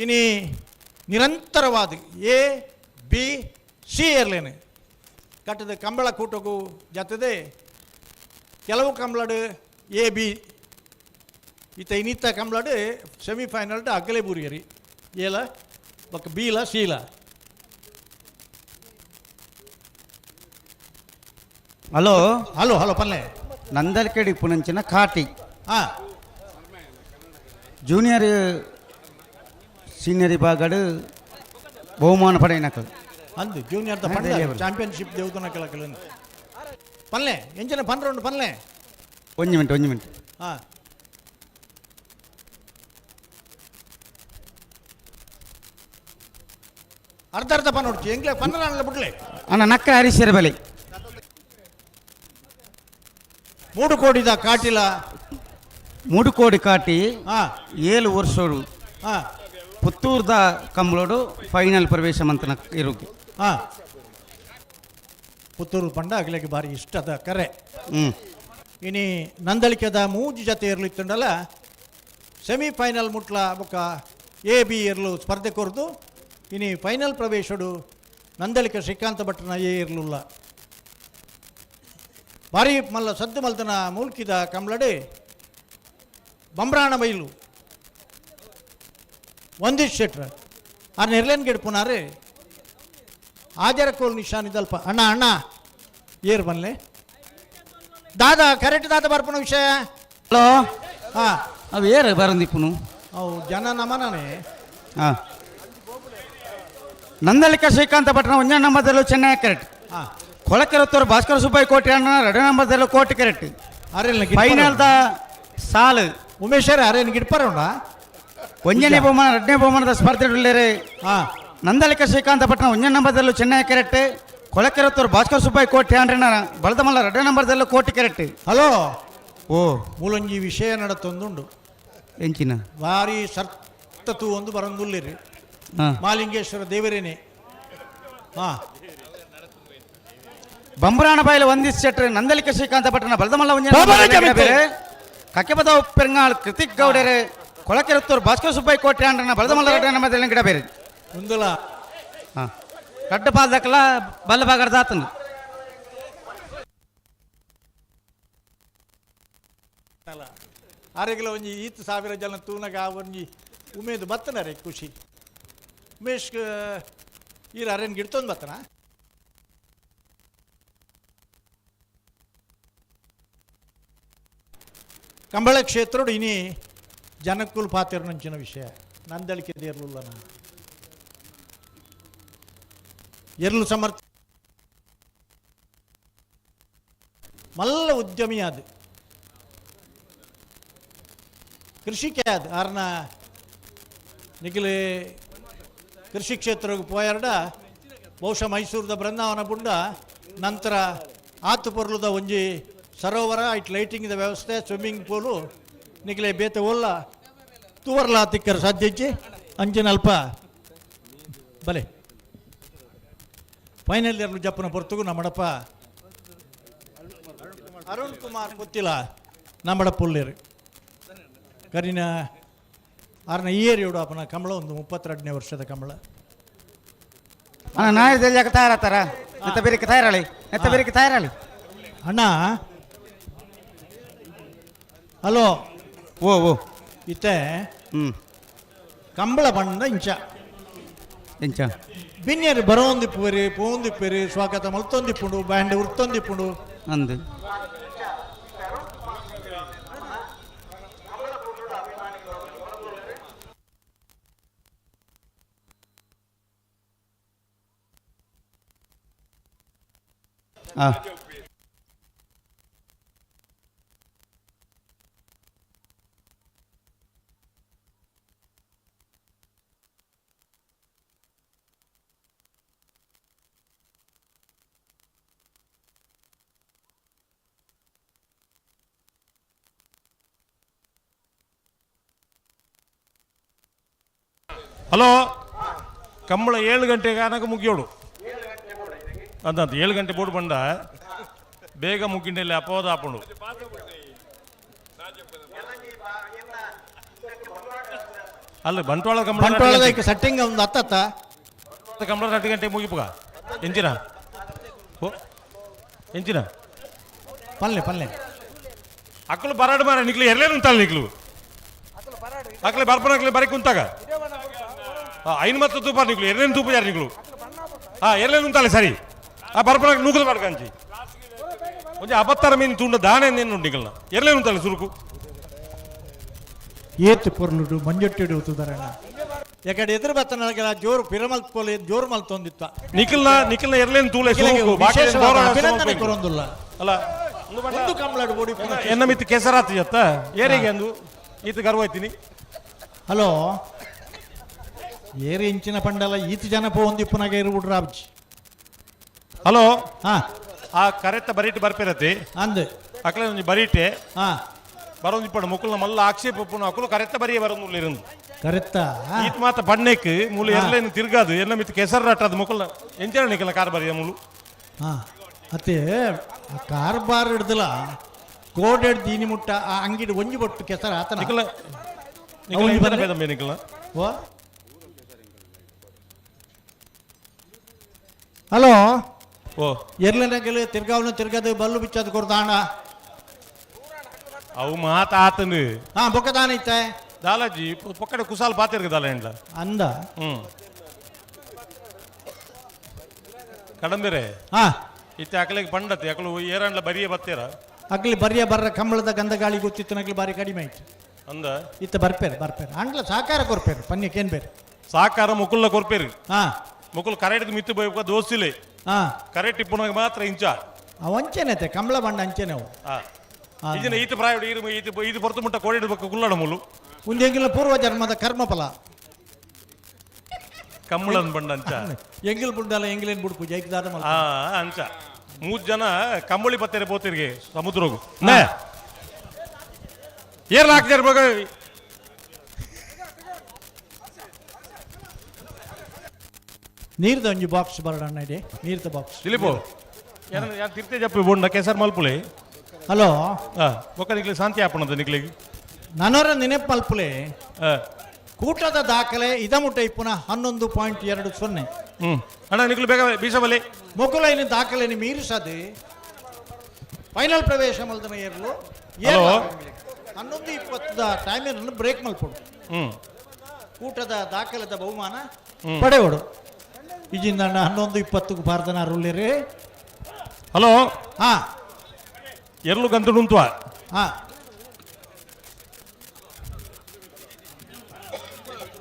Speaker 9: ಇನಿ ನಿರಂತರವಾದ ABC ಇರ್ಲೇನೆ ಕಟ್ಟದ ಕಂಬಳ ಕೂಟಗೂ ಜೊತೆದೆ ಕೆಲವು ಕಂಬಳಡು AB ಇನ್ನಿತ್ತ ಕಂಬಳಡು ಸೆಮಿಫೈನಲ್ಡು ಅಗ್ಗಲೇ ಬೂರಿಯರಿ ಏಲ ಬಕ್ಕ ಬೀಲ ಶೀಲ.
Speaker 2: ಹಲೋ
Speaker 9: ಹಲೋ ಹಲೋ ಪಲ್ಲೆ
Speaker 2: ನಂದಲ್ಕೆಡಿ ಪುನಂಚಿನ ಕಾಟಿ
Speaker 9: ಹಾಂ
Speaker 2: ಜೂನಿಯರ್ ಸೀನಿಯರ್ ವಿಭಾಗಡು ಬಹುಮಾನ ಪಡೆಯನಕ
Speaker 9: ಅಂದು ಜೂನಿಯರ್ ಚಾಂಪಿಯನ್ಶಿಪ್ ದೇವತನ ಕೆಳಕಲ ಪಲ್ಲೆ ಎಂಚಿನ ಪನ್ರೊಂಡು ಪಲ್ಲೆ
Speaker 2: ಒಂದು ಮಿನಿಟ್
Speaker 9: ಹಾಂ ಅರ್ಧ ಪನ್ ನೋಡ್ತಿ ಎಂಗ್ಲೇ ಪನ್ನರ ಬಿಡ್ಲೆ
Speaker 2: ಅಣ್ಣ ನಕ್ಕ ಹರೀಶ್ವರ ಬಲಿ
Speaker 9: 3 ಕೋಟಿದ ಕಾಟಿಲ
Speaker 2: 3 ಕೋಟಿ ಕಾಟಿ
Speaker 9: ಹಾಂ
Speaker 2: 7 ವರ್ಷೋಡು
Speaker 9: ಹಾಂ
Speaker 2: ಪುತ್ತೂರ್ದ ಕಂಬಳೋಡು ಫೈನಲ್ ಪ್ರವೇಶ ಮಂತನ ಇರುಗಿ
Speaker 9: ಹಾಂ ಪುತ್ತೂರು ಪಂಡ ಅಗಲಿಗೆ ಭಾರಿ ಇಷ್ಟದ ಕರೆ. ಇನಿ ನಂದಳಿಕೆದ ಮೂಜು ಜೊತೆ ಇರ್ಲಿತ್ತಂಡಲ್ಲ ಸೆಮಿಫೈನಲ್ ಮುಟ್ಲ ಬೊಕ್ಕ AB ಇರ್ಲು ಸ್ಪರ್ಧೆ ಕೊರ್ದು ಇನಿ ಫೈನಲ್ ಪ್ರವೇಶಡು ನಂದಳಿಕೆ ಶ್ರೀಕಾಂತ ಭಟ್ರನ ಇರ್ಲಿಲ್ಲ ಭಾರಿ ಮಲ್ಲ ಸದ್ದು ಮಲ್ತನ ಮೂಲ್ಕಿದ ಕಂಬಳಡೆ ಬಂಬ್ರಾಣ ಬೈಲು ಒಂದಿಶ್ ಶೆಟ್ರ ಆ ನೆರ್ಲೆನ್ ಗೆಡ್ಪುನಾರೆ ಆಜರ ಕೋಲ್ ನಿಶಾನಿದಲ್ಪ ಅಣ್ಣ ಏರ್ ಬನ್ಲೆ ದಾದಾ ಕರೆಕ್ಟ್ ದಾದ ಬರ್ಪುನ ವಿಷಯ.
Speaker 2: ಹಲೋ
Speaker 9: ಹಾಂ
Speaker 2: ಅವು ಏರು ಬರಂದಿಪ್ಪುನು
Speaker 9: ಅವು ಜನ ನಮನೇ
Speaker 2: ಹಾಂ ನಂದಲಿಕ ಶ್ರೀಕಾಂತ ಭಟ್ನ 1 ನಂಬರ್ದಲ್ಲೂ ಚೆನ್ನೈ ಕರೆಕ್ಟ್
Speaker 9: ಹಾಂ
Speaker 2: ಕೊಳಕೆರತ್ತೂರು ಭಾಸ್ಕರ ಸುಬ್ಬಯ್ಯ ಕೋಟೆ ಅಣ್ಣ 2 ನಂಬರ್ದಲ್ಲೂ ಕೋಟೆ ಕರೆಕ್ಟ್
Speaker 9: ಅರೆಲ್ಲ
Speaker 2: ಫೈನಲ್ದ ಸಾಲು
Speaker 9: ಉಮೇಶರೇ ಅರೇನು ಗಿಡ್ಪರೋಣ
Speaker 2: 1ನೇ ಬಹುಮಾನ 2ನೇ ಬಹುಮಾನದ ಸ್ಪರ್ಧೆಗಳೇ
Speaker 9: ಹಾಂ
Speaker 2: ನಂದಲಿಕ ಶ್ರೀಕಾಂತ ಭಟ್ನ 1ನೇ ನಂಬರ್ದಲ್ಲೂ ಚೆನ್ನೈ ಕರೆಕ್ಟ್ ಕೊಳಕೆರತ್ತೂರು ಭಾಸ್ಕರ ಸುಬ್ಬಯ್ಯ ಕೋಟೆ ಅಣ್ಣ ಬಳದಮಲ್ಲ 2ನೇ ನಂಬರ್ದಲ್ಲೂ ಕೋಟೆ ಕರೆಕ್ಟ್.
Speaker 9: ಹಲೋ
Speaker 2: ಓ
Speaker 9: ಮೂಲಂಜಿ ವಿಷಯ ನಡತ್ತೊಂದುಂಡು
Speaker 2: ಎಂಚಿನ
Speaker 9: ಭಾರಿ ಸರ್ತತು ಒಂದು ಬರಂದುಲ್ಲಿರಿ
Speaker 2: ಹಾಂ
Speaker 9: ಮಾಲಿಂಗೇಶ್ವರ ದೇವರೇನೆ ಹಾಂ
Speaker 2: ಬಂಬ್ರಾಣ ಬಾಯಿಲು ಒಂದಿಸ್ ಶೆಟ್ರೆ ನಂದಲಿಕ ಶ್ರೀಕಾಂತ ಭಟ್ನ ಬಲದಮಲ್ಲ ಕಕ್ಕೆಬದ ಪೆರಂಗಾಳ್ ಕೃತಿಕ್ ಗೌಡರೆ ಕೊಳಕೆರತ್ತೂರು ಭಾಸ್ಕರ ಸುಬ್ಬಯ್ಯ ಕೋಟೆ ಅಂಡ್ರನ ಬಲದಮಲ್ಲ 2ನೇ ನಂಬರ್ದಲ್ಲಿ ಗಿಡ ಬೇರೆ
Speaker 9: ಮುಂದಲ
Speaker 2: ಹಾಂ ಕಡ್ಡ ಪಾದಕಲ ಬಲ್ಲ ಬಾಗಡ್ದ ಆತನು
Speaker 9: ಆರೆಗಿಲ ಒಂಜಿ 1,000 ಜನ ತೂನಗ ಒಂಜಿ ಉಮೇದು ಬತ್ತನರೆ ಖುಷಿ ಉಮೇಶ್ ಈರ ಅರೇನು ಗಿಡ್ತೊಂದು ಬತ್ತನ ಕಂಬಳ ಕ್ಷೇತ್ರಡು ಇನಿ ಜನಕ್ಕುಲ್ ಪಾತಿರ ನಂಚಿನ ವಿಷಯ ನಂದಳಿಕೆ ದೇರ್ಲುಲ್ಲನ ಎರ್ಲು ಸಮರ್ಥ ಮಲ್ಲ ಉದ್ಯಮಿ ಅದು ಕೃಷಿಕೆ ಅದು ಆರ್ನ ನಿಖಿಲ್ ಕೃಷಿ ಕ್ಷೇತ್ರಕ್ಕೆ ಪೋಯಾರ್ಡ ಬಹುಶಃ ಮೈಸೂರದ ಬೃಂದಾವನ ಬುಂಡ ನಂತರ ಆತು ಪೊರ್ಲುದ ಒಂಜಿ ಸರೋವರ ಇಟ್ ಲೈಟಿಂಗ್ದ ವ್ಯವಸ್ಥೆ ಸ್ವಿಮ್ಮಿಂಗ್ ಪೂಲು ನಿಖಿಲೆ ಬೇತೆ ಒಲ್ಲ ತೂವರ್ಲ ತಿಕ್ಕರ ಸಾಧ್ಯಜ್ಜಿ ಅಂಚಿನಲ್ಪ ಬಲೆ ಫೈನಲ್ ಇಯರ್ಲು ಜಪ್ಪನ ಪೊರ್ತುಗು ನಮ್ಮಡಪ್ಪ ಅರುಣ್ ಕುಮಾರ್ ಗೊತ್ತಿಲ್ಲ ನಮ್ಮಡಪ್ಪ ಉಳ್ಳೇರು ಕರಿನ ಆರ್ನ ಇಯರ್ ಅಪ್ಪನ ಕಂಬಳ ಒಂದು 32ನೇ ವರ್ಷದ ಕಂಬಳ
Speaker 2: ಅಣ್ಣ ನಾಳೆ ತಯಾರತ್ತಾರ ನೆತ್ತ ಬೇರೆ ತಯಾರಳಿ
Speaker 9: ಅಣ್ಣ ಹಲೋ
Speaker 2: ಓ
Speaker 9: ಇತ್ತೆ ಕಂಬಳ ಬಣ್ಣ
Speaker 2: ಇಂಚ
Speaker 9: ಬಿನ್ಯರು ಬರೋಂದಿಪ್ಪುವರಿ ಪೋಂದಿಪ್ಪರಿ ಸ್ವಾಗತ ಮಲ್ತೊಂದಿಪ್ಪುಂಡು ಬ್ಯಾಂಡ್ ಉರ್ತೊಂದಿಪ್ಪುಂಡು
Speaker 2: ಅಂದು
Speaker 1: ಹಲೋ ಕಂಬಳ 7 ಗಂಟೆಗೆ ಆನಾಗ ಮುಗಿಯೋಡು ಅದಂತ 7 ಗಂಟೆ ಬೋರ್ಡ್ ಬಂದ ಬೇಗ ಮುಗಿಂಡೆಲ್ಲಿ ಅಪವಾದ ಹಾಕೊಂಡು ಅಲ್ಲ ಬಂಟ್ವಾಳ ಕಂಬಳ
Speaker 9: ಸೆಟ್ಟಿಂಗ್ ಒಂದು ಹತ್ತ
Speaker 1: ಕಂಬಳ 10 ಗಂಟೆಗೆ ಮುಗಿಪುಗ ಎಂಚಿನ
Speaker 9: ಪಲ್ಲೆ
Speaker 1: ಅಕ್ಕಳು ಬರಾಡು ಮಾರ ನಿಕ್ಲಿ ಎರಲೇನು ಉಂಟಲ್ಲ ನಿಕ್ಲು ಅಕ್ಲೆ ಬರ್ಪನಕ್ಲೆ ಬರೀ ಕುಂತಾಗ ಐನು ಮತ್ತು ತೂಪ ನಿಕ್ಲು ಎರಲೇನು ತೂಪ ಯಾರು ನಿಕ್ಲು ಎರಲೇನು ಉಂಟಲ್ಲ ಸರಿ ಬರ್ಪನಕ್ಕೆ ನೂಕಲು ಮಾಡ್ಕಂಚಿ ಒಂಜಿ ಅಬತ್ತರ ಮೀನು ತುಂಡ ದಾನೆ ಏನು ನಿಕ್ಲನ ಎರಲೇನು ಉಂಟಲ್ಲ ಸುರುಕು
Speaker 9: ಏತು ಪೊರ್ಲುಡು ಮಂಜೊಟ್ಟಿಡು ಉತ್ತುದಾರಣ್ಣ ಯಾಕಡೆ ಎದುರು ಬತ್ತನ ಜೋರು ಪಿರಮಲ್ ಪೋಲೆ ಜೋರು ಮಲ್ ತೊಂದಿತ್ತ
Speaker 1: ನಿಖಿಲ್ನ ಎರಲೇನು ತೂಲೆ
Speaker 9: ಅಭಿನಂದನೆ ಕೊರೊಂದುಲ್ಲ
Speaker 1: ಅಲ್ಲ
Speaker 9: ಒಂದು ಕಂಬಳಾಡು ಬೋಡಿ
Speaker 1: ಎನ್ನ ಮಿತ್ತು ಕೆಸರಾತಿ ಜತ್ತ ಏರಿಗೆ ಅಂದು ಈತ ಗರ್ವೈತೀನಿ
Speaker 9: ಹಲೋ ಏರಿ ಇಂಚಿನ ಪಂಡಲ ಈತ ಜನ ಪೋಂದಿಪ್ಪನಾಗ ಇರ್ಬಿಡ್ರ ಅಬ್ಜಿ
Speaker 1: ಹಲೋ
Speaker 9: ಹಾ
Speaker 1: ಆ ಕರೆತ್ತ ಬರೀಟ್ ಬರ್ಪಿರತಿ
Speaker 9: ಅಂದ್
Speaker 1: ಅಕ್ಲೆ ಒಂಜಿ ಬರೀಟೆ
Speaker 9: ಹಾ
Speaker 1: ಬರೋಂದಿಪ್ಪಡು ಮುಕ್ಕುಲ್ನ ಮಲ್ಲ ಆಕ್ಷೇಪ ಅಕ್ಕಲು ಕರೆತ್ತ ಬರಿಯ ಬರೋದು ಇರಂದು
Speaker 9: ಕರೆತ್ತ
Speaker 1: ಈತ ಮಾತ ಬಣ್ಣಕ್ಕೆ ಮೂಲು ಎರಲೇನು ತಿರ್ಗಾದು ಎನ್ನ ಮಿತ್ತು ಕೆಸರು ರಟ್ಟದು ಮುಕ್ಕುಲ್ನ ಎಂಚನ ನಿಕ್ಕಲ್ಲ ಕಾರ್ ಬರಿಯ ಮೂಲು
Speaker 9: ಹಾ ಅತ್ತೆ ಕಾರ್ ಬಾರ್ ಹಿಡ್ದಲ್ಲ ಕೋಡೆಡ್ ದೀನಿ ಮುಟ್ಟ ಆ ಅಂಗಿಡ್ ಒಂಜಿ ಬೊಟ್ಟು ಕೆಸರ ಆತನ
Speaker 1: ನಿಕ್ಕಲ್ಲ ನಿಕ್ಕಲ್ಲ
Speaker 9: ಓ ಹಲೋ
Speaker 1: ಓ
Speaker 9: ಎರ್ಲನಾಗಲು ತಿರ್ಗಾವನು ತಿರ್ಗದು ಬಲ್ಲು ಬಿಚ್ಚದು ಕೊಡ್ದಾಣ
Speaker 1: ಅವು ಮಾತಾತನು
Speaker 9: ಹಾ ಬೊಕ್ಕದಾನ ಇತ್ತೆ
Speaker 1: ದಾಲಾಜಿ ಪೊಕ್ಕಡೆ ಕುಸಾಲ್ ಪಾತಿರ್ಗ ದಾಲ ಎಂಡ್ಲ
Speaker 9: ಅಂದ
Speaker 1: ಕಡಂಬಿರೆ
Speaker 9: ಹಾ
Speaker 1: ಇತ್ತೆ ಅಕಲಿಗೆ ಪಂಡತಿ ಅಕಲು ಏರಂಡ್ಲ ಬರಿಯ ಬತ್ತೀರ
Speaker 9: ಅಗ್ಲಿ ಬರಿಯ ಬರ್ರ ಕಂಬಳದ ಗಂಧ ಗಾಳಿ ಗೊತ್ತಿತ್ತು ನಗ್ಲಿ ಬಾರಿ ಕಡಿಮೆ ಆಯ್ತು
Speaker 1: ಅಂದ
Speaker 9: ಇತ್ತ ಬರ್ಪೇರು ಅಂಡ್ಲ ಸಾಕಾರ ಕೊರ್ಪೇರು ಪನ್ಯಕ್ಕೇನ್ ಬೇರೆ
Speaker 1: ಸಾಕಾರ ಮುಕುಲ್ನ ಕೊರ್ಪೇರು
Speaker 9: ಹಾ
Speaker 1: ಮುಕುಲ್ ಕರೆಕ್ಟ್ ಮಿತ್ತು ಬೇಕು ದೋಸ್ತಿಲೆ
Speaker 9: ಹಾ
Speaker 1: ಕರೆಕ್ಟ್ ಇಪ್ಪುನಾಗ ಮಾತ್ರ ಇಂಚ
Speaker 9: ಅವ ಅಂಚೆನೆ ಕಂಬಳ ಬಂಡ ಅಂಚೆನೆ ಅವು
Speaker 1: ಇದನ್ನ ಈತ ಪ್ರಾಯ ಇದು ಹೊರತು ಮುಟ್ಟ ಕೋಡಿಡ್ಬೇಕು ಕುಲ್ಲಡ ಮೂಲು
Speaker 9: ಮುಂದೆಂಗಿಲ್ಲ ಪೂರ್ವ ಜನ್ಮದ ಕರ್ಮಫಲ
Speaker 1: ಕಂಬಳನ್ ಬಂಡ ಅಂಚ
Speaker 9: ಎಂಗಿಲ್ ಬುಡ್ಡಲ್ಲ ಎಂಗಿಲೇನ್ ಬುಡ್ಪು ಜೈಕ್ದಾದ ಮಲ್ಲ
Speaker 1: ಅಂಚ 3 ಜನ ಕಂಬಳಿ ಬತ್ತೇರೆ ಬೋತಿರ್ಗೆ ಸಮುದ್ರಗು ಏರ್ಲ ಹಾಕ್ತಾರ ಮಗ
Speaker 9: ನೀರ್ದ ಒಂಜಿ ಬಾಕ್ಸ್ ಬರಡಣ್ಣ ಇದೆ ನೀರ್ದ ಬಾಕ್ಸ್
Speaker 1: ದಿಲೀಪು ಯಾರು ತಿರ್ತೆ ಜಪ್ಪಿ ಬೋಂಡ ಕೆಸರ್ ಮಲ್ಪುಲೆ
Speaker 9: ಹಲೋ
Speaker 1: ಒಕ್ಕ ನಿಕ್ಲಿ ಶಾಂತಿ ಆಪಣದ ನಿಕ್ಲಿಗೆ
Speaker 9: ನನವರ ನೆನಪು ಮಲ್ಪುಲೆ ಕೂಟದ ದಾಖಲೆ ಇದ ಮುಟ್ಟ ಇಪ್ಪುನ 11.20
Speaker 1: ಅಣ್ಣ ನಿಕ್ಲು ಬೇಗ ಬೀಸಬಲೆ
Speaker 9: ಮೊಕುಲೈನ ದಾಖಲೆని ಮೀರಿಸದೆ ಫೈನಲ್ ಪ್ರವೇಶ ಮಲ್ದನ ಏರ್ಲು 11:20 ಟೈಮನ್ನು ಬ್ರೇಕ್ ಮಲ್ಪಡು ಕೂಟದ ದಾಖಲೆದ ಬಹುಮಾನ ಪಡೆಯೋಡು ಇಜಿಂದ 11:20 ಭಾರತನ ರುಲ್ಲೇರೆ
Speaker 1: ಹಲೋ
Speaker 9: ಹಾ
Speaker 1: ಎರ್ಲು ಗಂತುಡು ಉಂಟು
Speaker 9: ಹಾ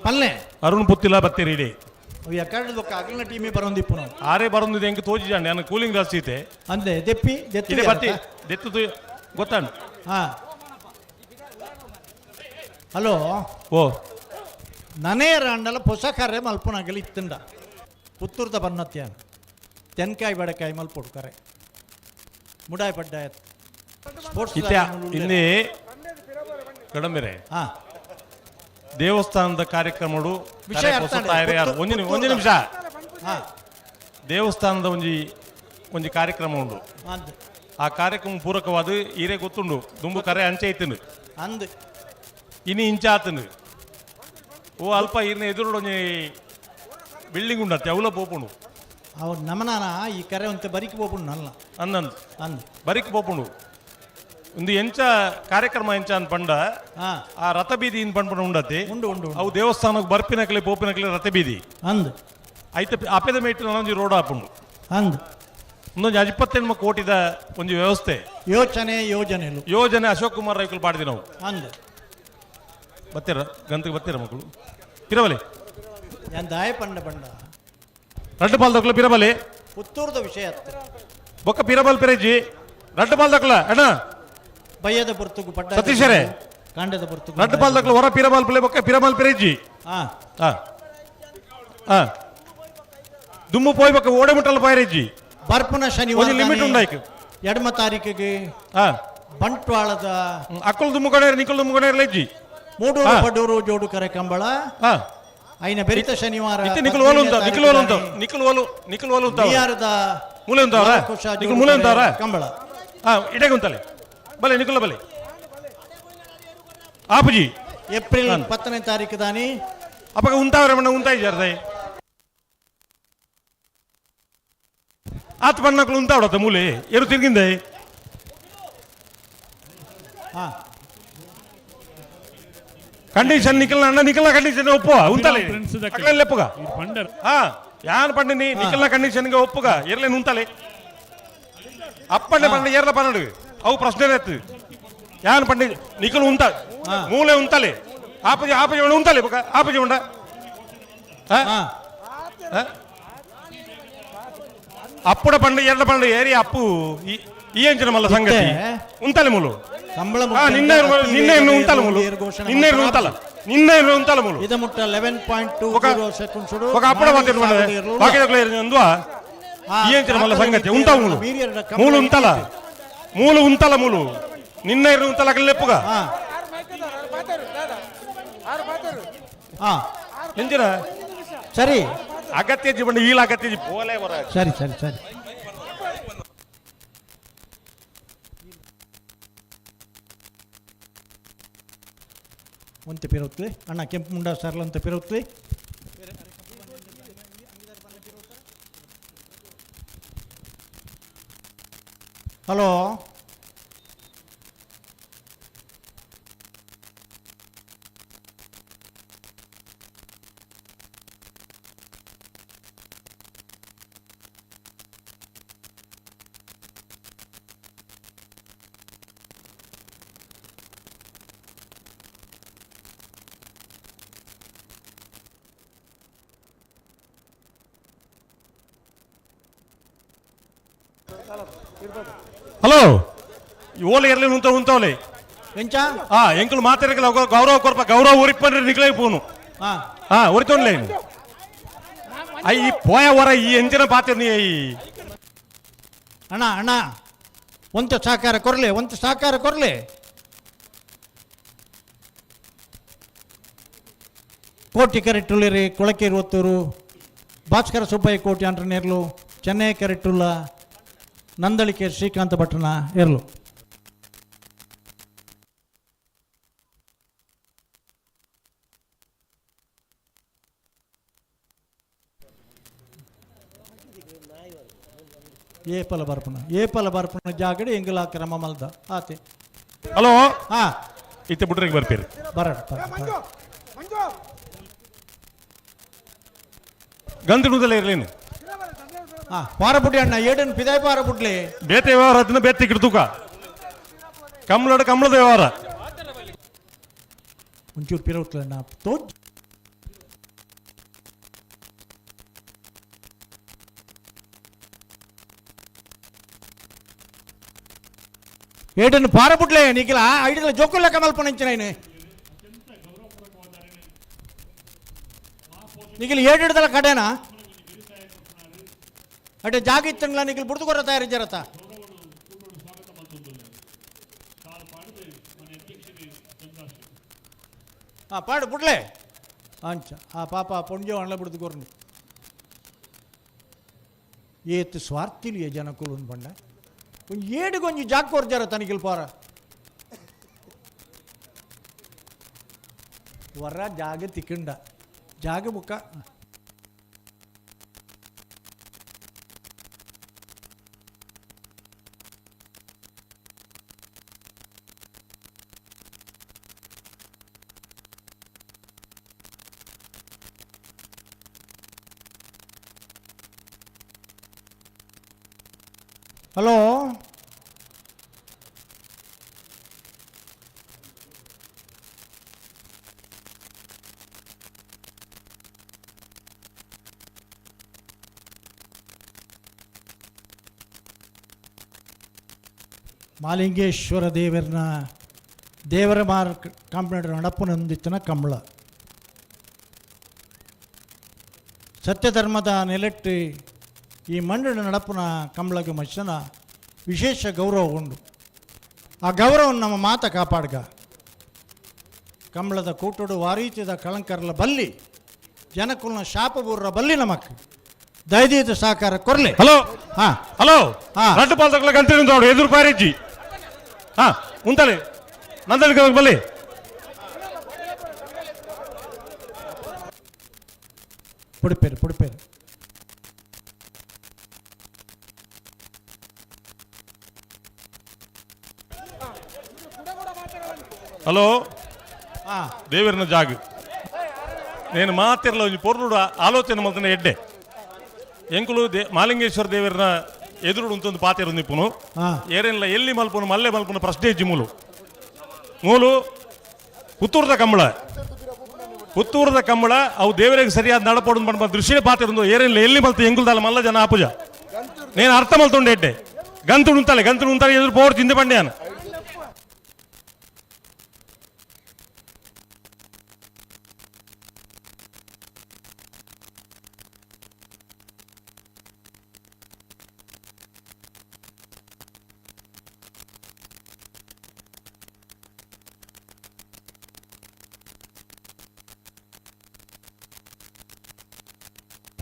Speaker 9: ಪಲ್ಲೆ
Speaker 1: ಅರುಣ್ ಪುತ್ತಿಲ ಬತ್ತೀರಿ ಇಡೀ
Speaker 9: ಯಾಕಂದ್ರೆ ಅಗಲಿನ ಟೀಮೇ ಬರೋಂದಿಪ್ಪು ನಾವು
Speaker 1: ಆರೇ ಬರೋದು ಹೆಂಗೆ ತೋಜಿಜಾಂಡೆ ನಾನು ಕೂಲಿಂಗ್ ಜಾಸ್ತಿ ಐತೆ
Speaker 9: ಅಂದೆ ದೆಪ್ಪಿ
Speaker 1: ಬತ್ತಿ ದೆತ್ತು ಗೊತ್ತಾಂಡು
Speaker 9: ಹಾ ಹಲೋ
Speaker 8: ಓ
Speaker 9: ನನೇ ರಾಂಡಲ ಹೊಸ ಕರೆ ಮಲ್ಪನಾಗಲಿ ಇತ್ತಂಡ ಪುತ್ತೂರ್ದ ಬನ್ನತ್ಯಾನ ತೆನ್ಕಾಯಿ ಬಡಕಾಯಿ ಮಲ್ಪೊಡು ಕರೆ ಮುಡಾಯ್ ಪಡ್ಡಾಯ ಸ್ಪೋರ್ಟ್ಸ್
Speaker 8: ಇಲ್ಲಿ ಕಡಂಬೆರೆ
Speaker 9: ಹಾ
Speaker 8: ದೇವಸ್ಥಾನದ ಕಾರ್ಯಕ್ರಮಗಳು
Speaker 9: ವಿಷಯ ಅರ್ಥ ಆಗಿದೆ.
Speaker 8: ಒಂದು ನಿಮಿಷ
Speaker 9: ಹಾ
Speaker 8: ದೇವಸ್ಥಾನದ ಒಂಜಿ ಕಾರ್ಯಕ್ರಮ ಉಂಡು
Speaker 9: ಅಂದ್
Speaker 8: ಆ ಕಾರ್ಯಕ್ರಮ ಪೂರಕವಾದ ಈರೇ ಗೊತ್ತುಂಡು ದುಂಬು ಕರೆ ಅಂಚೆ ಐತನು
Speaker 9: ಅಂದ್
Speaker 8: ಇನಿ ಇಂಚ ಆತನು ಓ ಅಲ್ಪ ಈರ್ನ ಎದುರು ಒಂಜಿ ಬಿಲ್ಡಿಂಗ್ ಉಂಡತ್ತೆ ಅವಲ ಪೋಪುಂಡು
Speaker 9: ಅವ್ರು ನಮನಾನ ಈ ಕರೆ ಅಂತ ಬರಿಕ್ ಹೋಗ್ಬಿಡು ಅಲ್ಲ
Speaker 8: ಅನ್ನಂದು
Speaker 9: ಅಂದ್
Speaker 8: ಬರಿಕ್ ಪೋಪುಂಡು ಒಂದು ಎಂಚ ಕಾರ್ಯಕ್ರಮ ಎಂಚ ಅಂತ ಪಂಡ
Speaker 9: ಹಾ
Speaker 8: ಆ ರಥ ಬೀದಿ ಇನ್ ಪಂಡ ಉಂಡತ್ತೆ
Speaker 9: ಉಂಡು ಉಂಡು
Speaker 8: ಅವು ದೇವಸ್ಥಾನಕ್ಕೆ ಬರ್ಪಿನಕ್ಲೆ ಪೋಪಿನಕ್ಲೆ ರಥ ಬೀದಿ
Speaker 9: ಅಂದ್
Speaker 8: ಐತೆ ಅಪೆದ ಮೇಟಿನ ಒಂಜಿ ರೋಡ್ ಹಾಪುಂಡು
Speaker 9: ಅಂದ್
Speaker 8: ಒಂದೊಂದು 28 ಕೋಟಿದ ಒಂದು ವ್ಯವಸ್ಥೆ
Speaker 9: ಯೋಜನೆಲು
Speaker 8: ಯೋಜನೆ ಅಶೋಕ್ ಕುಮಾರ್ ರೈಕಲ್ ಪಾಡಿದಿ ನಾವು
Speaker 9: ಅಂದ್
Speaker 8: ಬತ್ತೀರ ಗಂತಕ್ಕೆ ಬತ್ತೀರ ಮಕ್ಕಳು ಪಿರಬಲೆ
Speaker 9: ഞാൻ ദായ പണ്ട
Speaker 8: ರಡ್ಡು ಪಾಲ್ ತಕ್ಲ ಪಿರಬಲೆ
Speaker 9: ಪುತ್ತೂರ್ದ ವಿಷಯ
Speaker 8: ಬೊಕ್ಕ ಪಿರಬಲ್ ಪಿರಜ್ಜಿ ರಡ್ಡು ಪಾಲ್ ತಕ್ಲ ಅಣ್ಣ
Speaker 9: ಬಯ್ಯದ ಪುರ್ತುಗು ಪಡ್ಡ
Speaker 8: ಸತೀಶರೇ
Speaker 9: ಕಾಂಡದ ಪುರ್ತುಗು
Speaker 8: ರಡ್ಡು ಪಾಲ್ ತಕ್ಲ ಹೊರ ಪಿರಬಲ್ ಪಿಲೆ ಬೊಕ್ಕ ಪಿರಬಲ್ ಪಿರಜ್ಜಿ
Speaker 9: ಹಾ
Speaker 8: ಹಾ ಹಾ ದುಮ್ಮು ಪೋಯ್ ಬೊಕ್ಕ ಓಡೆ ಮುಟ್ಟಲ್ ಪೈರಜ್ಜಿ
Speaker 9: ಬರ್ಪುನ ಶನಿವಾರ
Speaker 8: ಲಿಮಿಟ್ ಉಂಡಾಯ್ಕು
Speaker 9: ಎಡಮ ತಾರೀಕಿಗೆ
Speaker 8: ಹಾ
Speaker 9: ಬಂಟ್ವಾಳದ
Speaker 8: ಅಕ್ಕಲ್ ದುಮ್ಮು ಕಡೆ ನಿಕ್ಕಲ್ ದುಮ್ಮು ಕಡೆ ಲಜ್ಜಿ
Speaker 9: ಮೂಡೂರು ಪಡೂರು ಜೋಡು ಕರೆ ಕಂಬಳ
Speaker 8: ಹಾ
Speaker 9: ಐನ ಬೆರಿತ ಶನಿವಾರ
Speaker 8: ನಿಕ್ಕಲ್ ಓಲು ಅಂತ ನಿಕ್ಕಲ್ ಓಲು ಅಂತ ನಿಕ್ಕಲ್ ಓಲು ಅಂತ
Speaker 9: ಬಿಹಾರದ
Speaker 8: ಮೂಲೆ ಉಂಟವ್ರ ನಿಕ್ಕಲ್ ಮೂಲೆ ಉಂಟವ್ರ
Speaker 9: ಕಂಬಳ
Speaker 8: ಹಾ ಇಡಗೆ ಉಂತಲೆ ಬಲೆ ನಿಕ್ಕಲ ಬಲೆ ಆಪುಜಿ
Speaker 9: ಏಪ್ರಿಲ್ 10ನೇ ತಾರೀಕು ದಾನಿ
Speaker 8: ಅಪ್ಪಗ ಉಂತಾವ್ರ ಮಣ್ಣ ಉಂತಾಯಿ ಜರ್ದೆ ಆತ್ ಬಣ್ಣಕ್ಲು ಉಂತಾವಡತ್ತ ಮೂಲೆ ಎರು ತಿರ್ಗಿಂದೆ
Speaker 9: ಹಾ
Speaker 8: ಕಂಡೀಷನ್ ನಿಖಲ್ ಅಣ್ಣ ನಿಖಲ್ನ ಕಂಡೀಷನ್ ಒಪ್ಪುವ ಉಂತಲೆ ಅಕ್ಕಲ್ಲಿ ಲೆಪ್ಪುಗ
Speaker 12: ಪಂಡರ್
Speaker 8: ಹಾ ಯಾನ್ ಪಂಡಿನಿ ನಿಖಲ್ನ ಕಂಡೀಷನ್ಗೆ ಒಪ್ಪುಗ ಎರ್ಲೆ ಉಂತಲೆ ಅಪ್ಪಂಡೆ ಪಂಡ ಏರ್ಲ ಪನ್ನಡು ಅವು ಪ್ರಶ್ನೆ ಎತ್ತು ಯಾನ್ ಪಂಡಿ ನಿಖಲ್ ಉಂತ ಮೂಲೆ ಉಂತಲೆ ಆಪಜಿ ಆಪಜಿ ಉಂತಲೆ ಬುಕ ಆಪಜಿ ಉಂಡ ಅಪ್ಪುಡ ಪಂಡ ಎರಡ ಪಂಡ ಏರಿ ಅಪ್ಪು ಈ ಅಂಚಿನ ಮಲ್ಲ ಸಂಗತಿ ಉಂತಲೆ ಮೂಲು
Speaker 9: ಕಂಬಳ
Speaker 8: ನಿನ್ನೆ ಉಂತಲ ಮೂಲು ನಿನ್ನೆ ಉಂತಲ ಮೂಲು
Speaker 9: ಇದು ಮುಟ್ಟ 11.20 ಸೆಕೆಂಡ್ಸ್
Speaker 8: ఒక అప్పుడు వంతెన బాకీదకులు ఎందువ ఏంచిన మళ్ళీ సంగతి ఉంటావు మూలు ఉంతల మూలు నిన్న ఉంతల లెప్పుగా ಎಂಜಿನ
Speaker 9: ಸರಿ
Speaker 8: ಅಗತ್ಯ ಜೀವನ ಈಲ ಅಗತ್ಯ ಪೋಲೆ ಬರ
Speaker 9: ಸರಿ ಸರಿ ಸರಿ ಒಂತೆ ಪೇರುತ್ತಲೆ ಅಣ್ಣ ಕೆಂಪು ಮುಂಡ ಸರ್ಲ ಅಂತ ಪೇರುತ್ತಲೆ ಹಲೋ
Speaker 8: ಹಲೋ ಓಲೆ ಇರ್ಲಿ ಉಂತವಲೆ
Speaker 9: ಎಂಚ
Speaker 8: ಎಂಕಲು ಮಾತಾಡಕಲ್ಲ ಗೌರವ ಕೊರ್ಪ ಗೌರವ ಉರಿಪಂಡ್ರೆ ನಿಕ್ಲೇ ಪೋನು ಉರಿತೋನ್ಲೆ ಈ ಪೋಯ ವರ ಈ ಎಂಜಿನ ಪಾತ್ರ ನೀ
Speaker 9: ಅಣ್ಣ ಅಣ್ಣ ಒಂತ ಸಹಕಾರ ಕೊರ್ಲೆ ಕೋಟಿ ಕೆರೆಟ್ಟುಳ್ಳಿರಿ ಕೊಳಕೆ 20 ಭಾಸ್ಕರ ಸುಬ್ಬಯ್ಯ ಕೋಟಿ ಅಂಟ್ರ ನೇರ್ಲು ಚೆನ್ನೈ ಕೆರೆಟ್ಟುಳ್ಳ ನಂದಳಿಕೆ ಶ್ರೀಕಾಂತ ಭಟ್ರನ ಏರ್ಲು ಏಪಲ ಬರ್ಪನ ಜಾಗಡಿ ಎಂಗಲ ಕ್ರಮ ಮಲ್ದ ಆತೆ
Speaker 8: ಹಲೋ ಇತ್ತೆ ಬಿಟ್ರಿಗೆ ಬರ್ತೀರಿ ಗಂಧುಡದಲ್ಲ ಇರ್ಲೇನು
Speaker 9: ಪಾರಬುಡ್ಡಿ ಅಣ್ಣ ಏಡನ್ ಪಿದಾಯ್ ಪಾರಬುಡ್ಲಿ
Speaker 8: ಬೇತೆ ವ್ಯವಹಾರ ಅದನ್ನ ಬೇತೆ ಕಿಡ್ತುಕ ಕಮಲದ ವ್ಯವಹಾರ
Speaker 9: ಒಂಚೂರು ಪಿರೌತ್ಲಣ್ಣ ತೋಜ್ ఏడను పారబుట్లే నీకు ఐదుల జోకుల్లో కమల్పనించిన ఆయన ನಿಖಿಲ್ ಏಡಿಡ್ದಲ್ಲ ಕಡೆನಾ ಅಡೆ ಜಾಗ ಇತ್ತಂಗ್ಲ ನಿಖಿಲ್ ಬುಡ್ದುಕೊರ ತಯಾರಿದ್ದಾರತ್ತ ಹಾಂ ಪಾಡು ಬಿಡ್ಲೆ ಅಂಚ ಆ ಪಾಪ ಪೊಂಜೆ ಅಣ್ಣ ಬಿಡ್ದುಕೊರ್ನಿ ಏತ್ ಸ್ವಾರ್ಥಿಲಿಯ ಜನಕ್ಕೂ ಒಂದು ಬಂಡ ಒಂದು ಏಡಿಗೊಂಜಿ ಜಾಗ ಕೊರ್ಜಾರ ತನಿಖಿಲ್ ಪಾರ ವರ ಜಾಗ ತಿಕ್ಕಂಡ ಜಾಗ ಬುಕ್ಕ ಹಲೋ ಮಾಲಿಂಗೇಶ್ವರ ದೇವರ ಮಾರ್ಕ್ ಕಾಂಪ್ಲೇಂಟ್ ನಡಪುನಂದಿತ್ತಿನ ಕಂಬಳ ಸತ್ಯಧರ್ಮದ ನೆಲೆಟ್ಟು ಈ ಮಂಡಳ ನಡಪುನ ಕಂಬಳಗೆ ಮನುಷ್ಯನ ವಿಶೇಷ ಗೌರವ ಉಂಡು ಆ ಗೌರವವನ್ನು ನಮ್ಮ ಮಾತ ಕಾಪಾಡ್ಗ ಕಂಬಳದ ಕೂಟೋಡು ವಾರೀತ್ಯದ ಕಳಂಕರ್ಲ ಬಲ್ಲಿ ಜನಕುಲ್ನ ಶಾಪಬೂರ್ರ ಬಲ್ಲಿ ನಮಕ್ ದಯದೀತ ಸಹಕಾರ ಕೊರ್ಲೆ
Speaker 8: ಹಲೋ
Speaker 9: ಹಾ
Speaker 8: ಹಲೋ
Speaker 9: ಹಾ.
Speaker 8: ರಟ್ಟು ಪಾಲ್ತಕ್ಲ ಗಂಟೆ ನೋಡು ಎದುರು ಪಾರಿಜ್ಜಿ ಹಾ ಉಂತಲೆ ನಂದಲಿಗೆ ಬಲ್ಲಿ
Speaker 9: ಪುಡಿಪೇರು
Speaker 8: ಹಲೋ
Speaker 9: ಹಾ
Speaker 8: ದೇವರಿನ ಜಾಗ నేను ಮಾತಿರಲ್ಲ ಒಂಜಿ ಪೊರ್ಲುಡು ಆಲೋಚನೆ ಮಲ್ತನೆ ಎಡ್ಡೆ ಎಂಕುಲು ಮಾಲಿಂಗೇಶ್ವರ ದೇವರನ ಎದುರುಡು ಉಂತೊಂದು ಪಾತೆರು ನಿಪ್ಪುನು
Speaker 9: ಹಾ
Speaker 8: ಏರೆಲ್ಲ ಎಲ್ಲಿ ಮಲ್ಪುನು ಮಲ್ಲೆ ಮಲ್ಪುನು ಪ್ರಶ್ನೆ ಇಜ್ಜಿ ಮೂಲು ಪುತ್ತೂರದ ಕಂಬಳ ಅವು ದೇವರಿಗೆ ಸರಿಯಾದ ನಡಪೋಡು ಬಂದ ದೃಶ್ಯ ಪಾತಿರು ಏರೆಲ್ಲ ಎಲ್ಲಿ ಮಲ್ತು ಎಂಗುಲ್ದಲ್ಲ ಮಲ್ಲ ಜನ ಆಪುಜ నేను ಅರ್ಥ ಮಲ್ತುಂಡೆ ಎಡ್ಡೆ ಗಂತುಡು ಉಂತಲೆ ಎದುರು ಪೋರ್ ತಿಂದೆ ಬಂಡ್ಯಾನ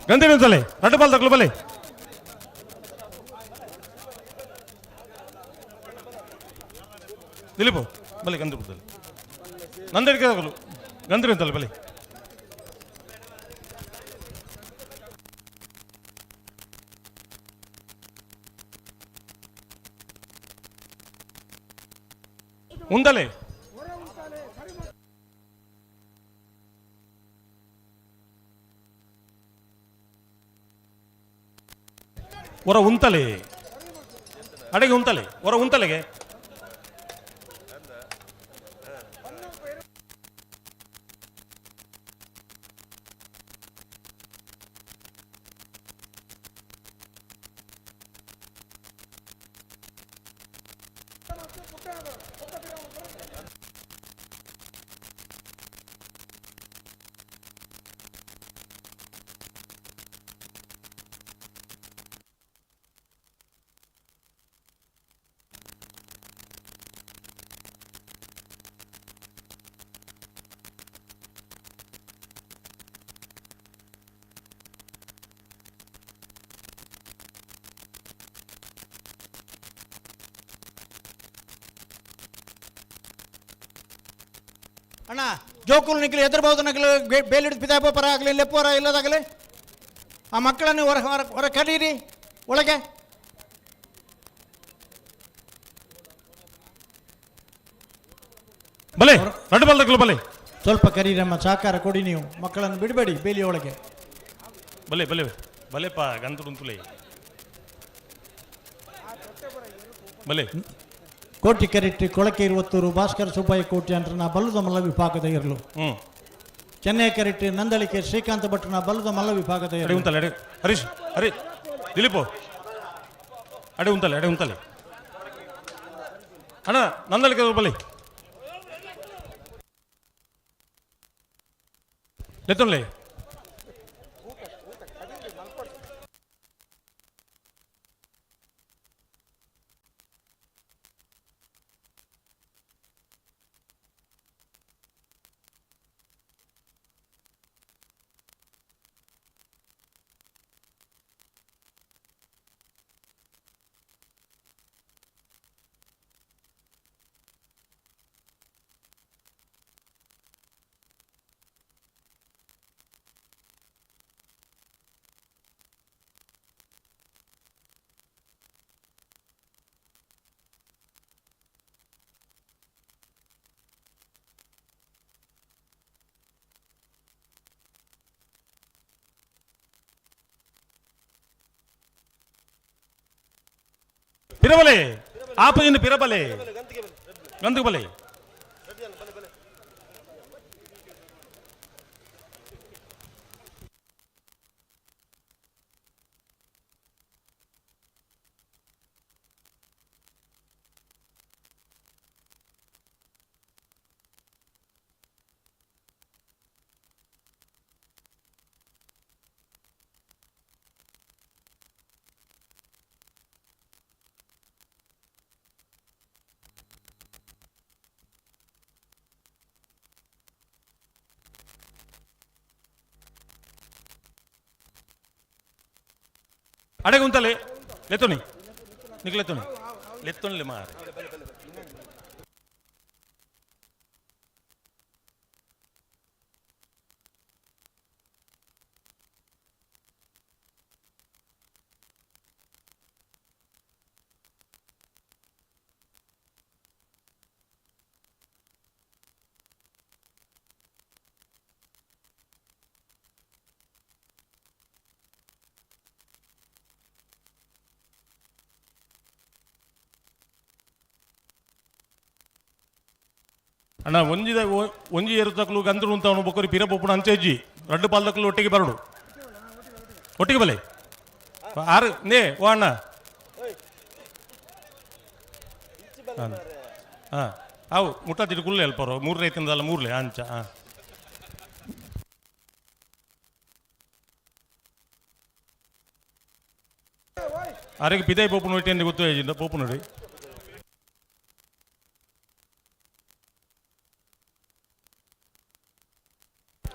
Speaker 8: ಗಂಧಿ ನಿಂತಲೆ ರಟ್ಟು ಪಾಲ್ ತಕ್ಲು ಬಲೆ ದಿಲೀಪು ಬಲೆ ಗಂಧಿ ಬಿಡ್ತಲೆ ನಂದಡಿಕೆ ತಗಲು ಗಂಧಿ ನಿಂತಲೆ ಬಲೆ ಉಂದಲೆ ಹೊರ ಉಂತಲೆ ಅಡೆಗೆ ಉಂತಲೆ ಹೊರ ಉಂತಲೆಗೆ
Speaker 9: ಅಣ್ಣ ಜೋಕುಲ್ ನಿಖಿಲ್ ಎದುರ್ಬೋದು ನಕಲು ಬೇಲಿಡಿದು ಪಿತಾಪ ಪರ ಆಗಲಿ ಲೆಪ್ಪೋರ ಇಲ್ಲದಾಗಲಿ ಆ ಮಕ್ಕಳನ್ನು ಹೊರ ಕರೀರಿ ಒಳಗೆ
Speaker 8: ಬಲೆ ರಟ್ಟು ಪಾಲ್ ತಕ್ಲು ಬಲೆ
Speaker 9: ಸ್ವಲ್ಪ ಕರೀರಮ್ಮ ಸಹಕಾರ ಕೊಡಿ ನೀವು ಮಕ್ಕಳನ್ನು ಬಿಡಬೇಡಿ ಬೇಲಿ ಒಳಗೆ
Speaker 8: ಬಲೆ ಬಲೆ ಬಲೆಪ್ಪ ಗಂತುಡು ಉಂತುಲೆ ಬಲೆ
Speaker 9: ಕೋಟಿ ಕೆರೆಟ್ಟಿ ಕೊಳಕೆ ಇರುವತ್ತೂರು ಭಾಸ್ಕರ ಸುಬ್ಬಯ್ಯ ಕೋಟಿ ಅಂಟ್ರನ ಬಲ್ಲದ ಮಲ್ಲ ವಿಭಾಗದ ಇರಲು ಚೆನ್ನೈ ಕೆರೆಟ್ಟಿ ನಂದಳಿಕೆ ಶ್ರೀಕಾಂತ ಭಟ್ರನ ಬಲ್ಲದ ಮಲ್ಲ ವಿಭಾಗದ
Speaker 8: ಅಡೆ ಉಂತಲೆ ಅಡೆ ಹರೀಶ್ ಹರಿ ದಿಲೀಪು ಅಡೆ ಉಂತಲೆ ಅಣ್ಣ ನಂದಳಿಕೆ ಬಲೆ ಲೆತ್ತೊನ್ಲೆ ಪಿರಬಲೆ ಆಪಜಿನ ಪಿರಬಲೆ ಗಂಧು ಬಲೆ अड़े उंतले लेतो नहीं निकले तो नहीं लेतो नहीं ले मार ಅಣ್ಣ ಒಂಜಿ ಏರುತ್ತಕ್ಲು ಗಂಧರು ಅಂತ ಅವನು ಬೊಕ್ಕರಿ ಪಿರ ಪೊಪ್ಪುಣ ಅಂಚೆಜ್ಜಿ ರಡ್ಡು ಪಾಲ್ದಕ್ಲು ಒಟ್ಟಿಗೆ ಬರಡು ಒಟ್ಟಿಗೆ ಬಲೆ ಆರು ನೇ ಓ ಅಣ್ಣ ಹಾಂ ಅವು ಮುಟ್ಟತ್ತಿಟ್ಟು ಕುಲ್ಲೆ ಅಲ್ಪರು ಮೂರು ರೈತಿಂದಲ್ಲ ಮೂರ್ಲೆ ಅಂಚ ಹಾಂ ಆರಿಗೆ ಪಿದಾಯಿ ಪೋಪು ನೋಡಿ ಎಂದು ಗೊತ್ತು ಪೋಪು ನೋಡಿ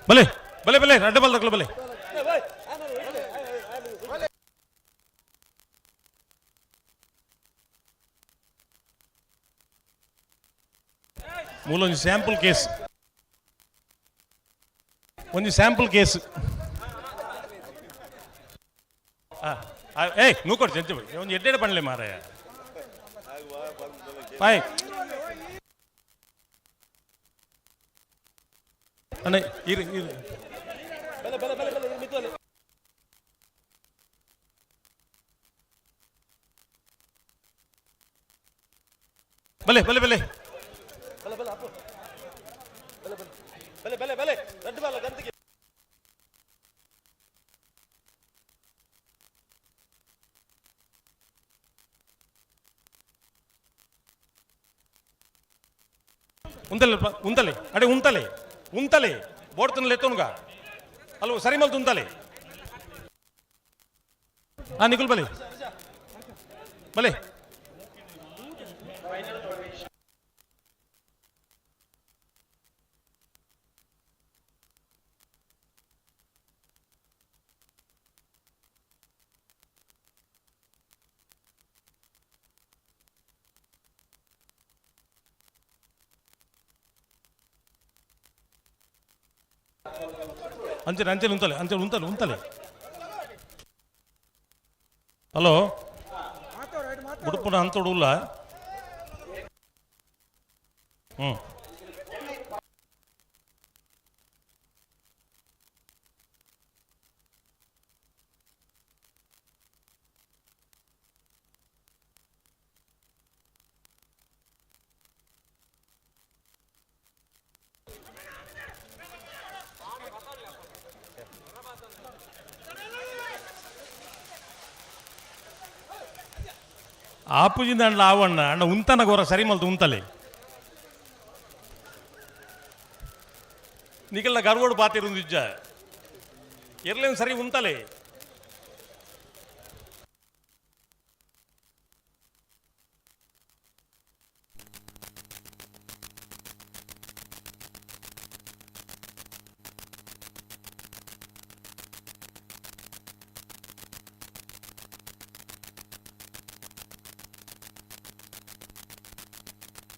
Speaker 8: ಬಲೆ ಬಲೆ ಬಲೆ ರಡ್ಡ ಬಲ್ದಕ್ಲು ಬಲೆ ಮೂಲ ಒಂದು ಸ್ಯಾಂಪಲ್ ಕೇಸ್ ಏಯ್ ನೂ ಕೊಡ್ತಿ ಎಂಚ ಬೈ ಒಂದು ಎಡ್ಡೆಡೆ ಪಣ್ಲೆ ಮಾರಾಯ ಬಾಯ್ ಅಣ್ಣ ಇರು ಬಲೆ ಬಲೆ ಬಲೆ ఉంతలే అడే ఉంతలే బోడుతున్న లేతోనుగా అల్లు సరి మళ్ళీ ఉంతలే నికుల్ బలే బలే ಅಂಚೆ ಉಂತಲೆ ಹಲೋ ಉಡುಪುನ ಅಂತೋಡುಲ್ಲ ಆಪುಜಿಂದ ಅಂಡ್ಲ ಆವಣ್ಣ ಅಣ್ಣ ಉಂತನ ಗೋರ ಸರಿ ಮಲ್ತು ಉಂತಲೆ ನಿಕಲ್ನ ಗರ್ವೋಡು ಪಾತಿರು ನಿಜ ಇರ್ಲೇನು ಸರಿ ಉಂತಲೆ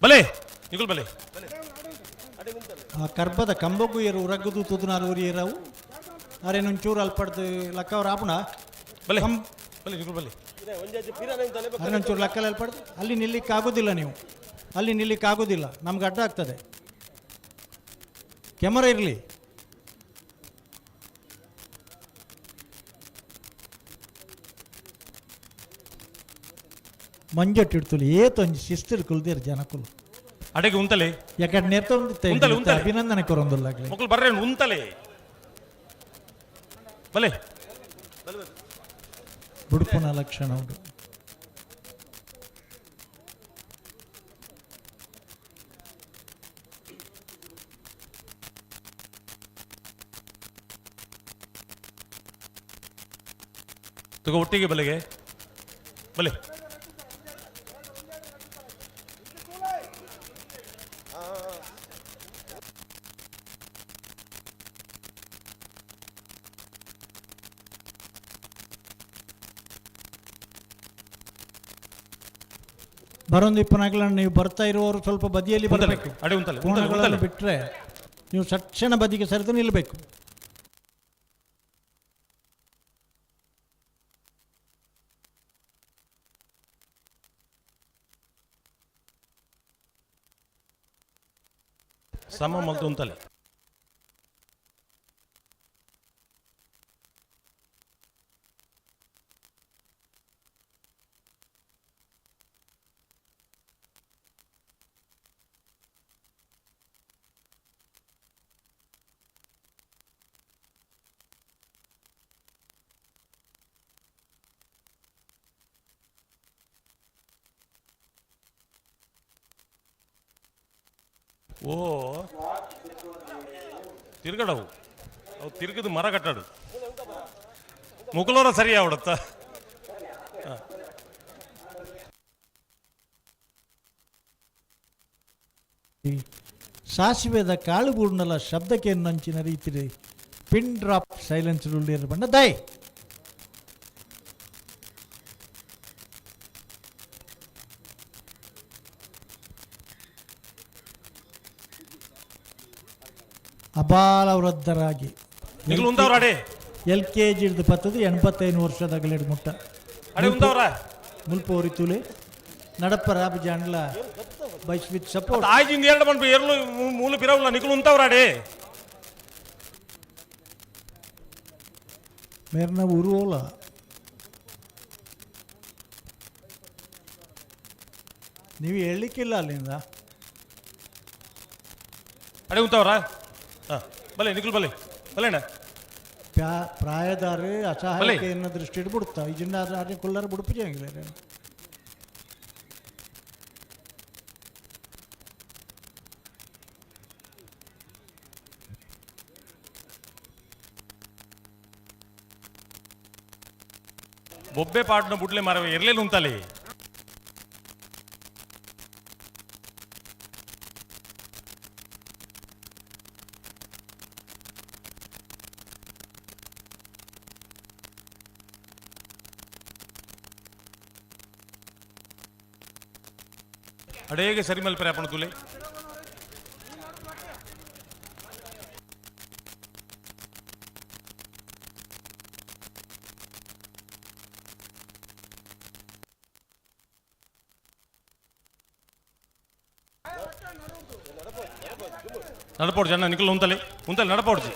Speaker 8: ಬಲೆ ನಿಕುಲ್ ಬಲೆ
Speaker 11: ಆ ಕರ್ಬದ ಕಂಬಗು ಏರು ಉರಗದು ತುದುನಾರು ಏರಾವು ಅರೆ ನುಂಚೂರು ಅಲ್ಪಡ್ದು ಲಕ್ಕವ್ರು ಆಪುಣ
Speaker 8: ಬಲೆ ಬಲೆ ನಿಕುಲ್ ಬಲೆ
Speaker 11: ಅರೆ ನುಂಚೂರು ಲಕ್ಕಲ್ಲಿ ಅಲ್ಪಡ್ದು ಅಲ್ಲಿ ನಿಲ್ಲಿಕ್ಕೆ ಆಗೋದಿಲ್ಲ ನೀವು ಅಲ್ಲಿ ನಿಲ್ಲಿಕ್ಕೆ ಆಗೋದಿಲ್ಲ ನಮ್ಗೆ ಅಡ್ಡ ಆಗ್ತದೆ ಕ್ಯಾಮರಾ ಇರಲಿ ಮಂಜಟ್ಟಿಡ್ತುಲಿ ಏತೊಂಜಿ ಶಿಸ್ತಿರ್ ಕುಲ್ದಿರ್ ಜನಕುಲು
Speaker 8: ಅಡೆಗೆ ಉಂತಲೆ
Speaker 11: ಯಾಕಡೆ ನೇರ್ತೊಂದು ಅಭಿನಂದನೆ ಕೊರೊಂದುಲ್ಲಾಗ್ಲಿ
Speaker 8: ಮಕ್ಕಳು ಬರ್ರೆ ಉಂತಲೆ ಬಲೆ
Speaker 11: ಬುಡುಪುನ ಲಕ್ಷಣ ಉಂಟು
Speaker 8: ತಗೋ ಒಟ್ಟಿಗೆ ಬಲೆಗೆ ಬಲೆ
Speaker 11: ಬರೊಂದು ಇಪ್ಪನಾಗ್ಲ ನೀವು ಬರ್ತಾ ಇರುವವರು ಸ್ವಲ್ಪ ಬದಿಯಲ್ಲಿ ಬರಬೇಕು
Speaker 8: ಅಡೆ ಉಂತಲೆ
Speaker 11: ಕೋಣಗಳನ್ನು ಬಿಟ್ಟರೆ ನೀವು ತಕ್ಷಣ ಬದಿಗೆ ಸರಿದು ನಿಲ್ಲಬೇಕು.
Speaker 8: ಸಮ ಮಲ್ತು ಉಂತಲೆ ಓ ತಿರ್ಗಡವು ಅವು ತಿರ್ಗದು ಮರ ಕಟ್ಟಾಡು ಮುಗುಲೋರ ಸರಿ ಅವಡತ್ತ
Speaker 11: ಸಾಸಿವೆದ ಕಾಳು ಬೂರ್ನಲ ಶಬ್ದಕ್ಕೆ ನಂಚಿನ ರೀತಿ ಪಿನ್ ಡ್ರಾಪ್ ಸೈಲೆನ್ಸ್ ಉಳ್ಳಿರ ಬಣ್ಣ ದಯ್ ಅಬಾಲ ವೃದ್ಧರಾಗಿ LKG ಹಿಡಿದು ಪತ್ತದು 85 ವರ್ಷದಾಗಲೇಡು ಮುಟ್ಟ ಮುಲ್ಪ ಒರಿತುಲೆ ನಡಪರ ಜಾಂಡ್ಲ ಬೈಸ್ ವಿತ್ ಸಪೋರ್ಟ್
Speaker 8: ಆಯ್ಜಿಂದ ಎರಡು ಬಂದು ಎರಲು ಮೂಲ ಪಿರವಲ್ಲ ನಿಕಲು ಉಂತವ್ರಾಡೆ
Speaker 11: ಮೇರ್ನ ಉರುವೋಲ ನೀವು ಹೇಳಲಿಕ್ಕಿಲ್ಲ ಅಲ್ಲಿಂದ
Speaker 8: ಅಡೆ ಉಂತವ್ರ ಬಲೆ ನಿಕಲು ಬಲೆ ಬಲೆಣ್ಣ
Speaker 11: ಪ್ರಾಯದಾರು ಅಸಹಾಯಕ ಎನ್ನ ದೃಷ್ಟಿ ಬಿಡುತ್ತಾ ಈ ಜಿನ್ನ ಕುಲ್ಲರ ಬುಡುಪು ചെയ്യില്ല
Speaker 8: ಬೊಬ್ಬೆ ಪಾಟ್ನ ಬುಡ್ಲೆ ಮಾರವೆ ಇರ್ಲೇನು ಉಂತಲೆ ಅಡೇಗೆ ಸರಿ ಮಲ್ಪರೆ ಅಪ್ಪಣ ತುಲೆ నడపొడుచు అన్న నికులు ఉంతలే ఉంతలే నడపొడుచు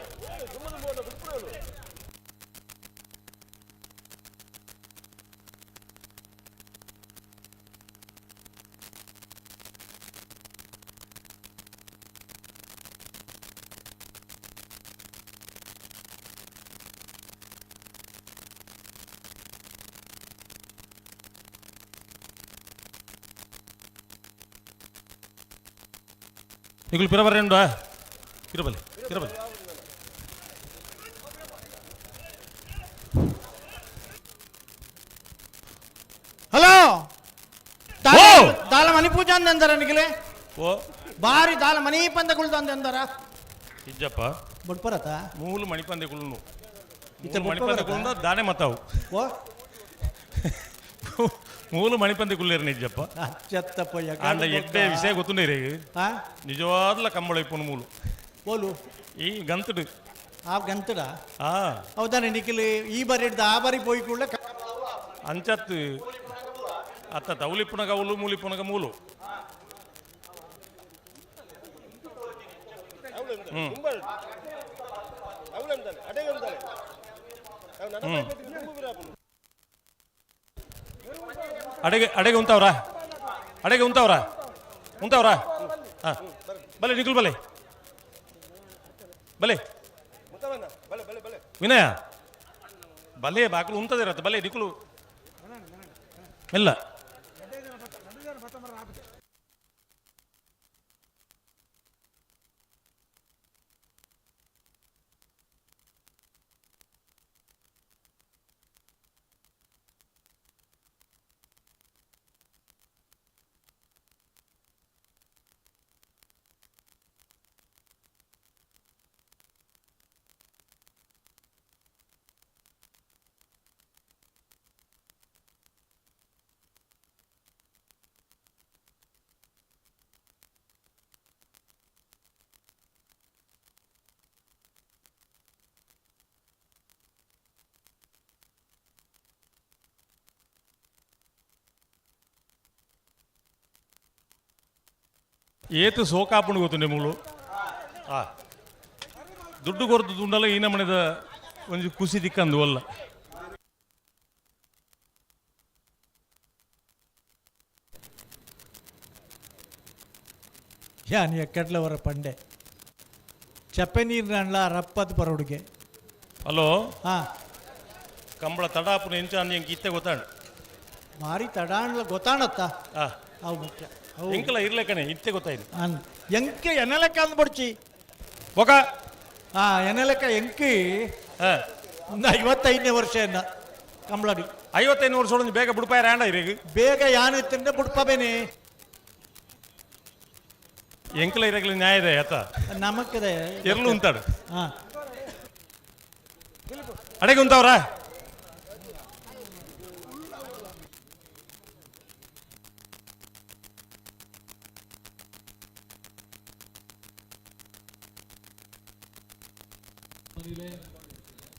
Speaker 8: ನಿಗುಲು ಪಿರಬರೇಂಡ ಕಿರಬಲಿ ಕಿರಬಲಿ
Speaker 11: ಹಲೋ ದಾಲ ಮನಿ ಪೂಜಾ ಅಂದರ ನಿಗಲೆ
Speaker 8: ಓ
Speaker 11: ಬಾರಿ ದಾಲ ಮನಿ ಪಂದಗುಳ್ದು ಅಂದರ
Speaker 8: ಇಜ್ಜಪ್ಪ
Speaker 11: ಬಡ್ಪರತ
Speaker 8: ಮೂಲ ಮಣಿಪಂದೆಗುಳ್ನು ಮಣಿಪಂದೆಗುಳ್ನ ದಾನೆ ಮತ್ತಾವು
Speaker 11: ಓ
Speaker 8: ಮೂಲ ಮಣಿಪಂದೆಗುಳ್ಳೇರು ನಿಜ್ಜಪ್ಪ
Speaker 11: ಅಚ್ಚತ್ತಪ್ಪ
Speaker 8: ಅಂಡ ಎಡ್ಡೆ ವಿಷಯ ಗೊತ್ತುಂಡೆ ರೇ ನಿಜವಾದ್ಲ ಕಂಬಳ ಇಪ್ಪನು ಮೂಲು
Speaker 11: ಓಲು
Speaker 8: ಈ ಗಂತಡು
Speaker 11: ಆ ಗಂತಡ ಹೌದಾನೆ ನಿಖಿಲ್ ಈ ಬಾರಿ ಹಿಡ್ದು ಆ ಬಾರಿ ಪೋಯಿ ಕೂಡ
Speaker 8: ಅಂಚತ್ತು ಅತ್ತ ತೌಲಿಪ್ಪುನಗ ಅವಲು ಮೂಲಿಪ್ಪುನಗ ಮೂಲು
Speaker 12: ಅಡೆಗೆ ಉಂತವ್ರಾ ಅಡೆಗೆ ಉಂತವ್ರಾ ಹಾಂ ಬಲೆ ನಿಖಿಲ್ ಬಲೆ ಬಲೆ ವಿನಯ ಬಲೆ ಬಾಕಲು ಉಂತದಿರತ್ತೆ ಬಲೆ ನಿಖಿಲು ಇಲ್ಲ ಏತು ಸೋಕಾಪುಂಡು ಗೊತ್ತುಂಡೆ ಮೂಳು ದುಡ್ಡು ಕೊರತು ದುಂಡಲ್ಲ ಈ ನಮ್ಮನೆದ ಒಂಜಿ ಖುಷಿ ದಿಕ್ಕಂದು ಅಲ್ಲ
Speaker 9: ಯಾನ್ ಎಕ್ಕಡ್ಲವರ ಪಂಡೆ ಚಪ್ಪೆ ನೀರಿನ ರಪ್ಪದ ಪರೋಡಿಗೆ
Speaker 12: ಹಲೋ
Speaker 9: ಹಾಂ
Speaker 12: ಕಂಬಳ ತಡಾಪುನ ಎಂಚ ಅಂದ ಇತ್ತೆ ಗೊತ್ತಾಂಡು
Speaker 9: ಮಾರಿ ತಡಾಣ್ಲ ಗೊತ್ತಾಣತ್ತ ಅವು ಮುಖ್ಯ
Speaker 12: ಎಂಕಲ ಇರ್ಲೇಕನೆ ಇತ್ತೆ ಗೊತ್ತಾಯ್ತು
Speaker 9: ಎಂಕೆ ಎನ್ನಲೆಕ್ಕ ಅಂದ್ಬಿಡ್ಚಿ
Speaker 12: ಒಕ
Speaker 9: ಎನ್ನಲೆಕ್ಕ ಎಂಕಿ ಒಂದು 55ನೇ ವರ್ಷ ಎನ್ನ ಕಂಬಳಡಿ
Speaker 12: 55 ವರ್ಷ ಹೊಡೆದು ಬೇಗ ಬಿಡ್ಪಾಯ ರಾಂಡ ಇರೇಗ
Speaker 9: ಬೇಗ ಯಾನು ತಿಂದ ಬಿಡ್ಪಬೇನೆ
Speaker 12: ಎಂಕಲ ಇರಗಲಿ ನ್ಯಾಯ ಇದೆ ಆತ
Speaker 9: ನಮಕ್ಕದೆ
Speaker 12: ಎರ್ಲು ಉಂತಾಡು
Speaker 9: ಹಾಂ
Speaker 12: ಅಡೆಗೆ ಉಂತವ್ರಾ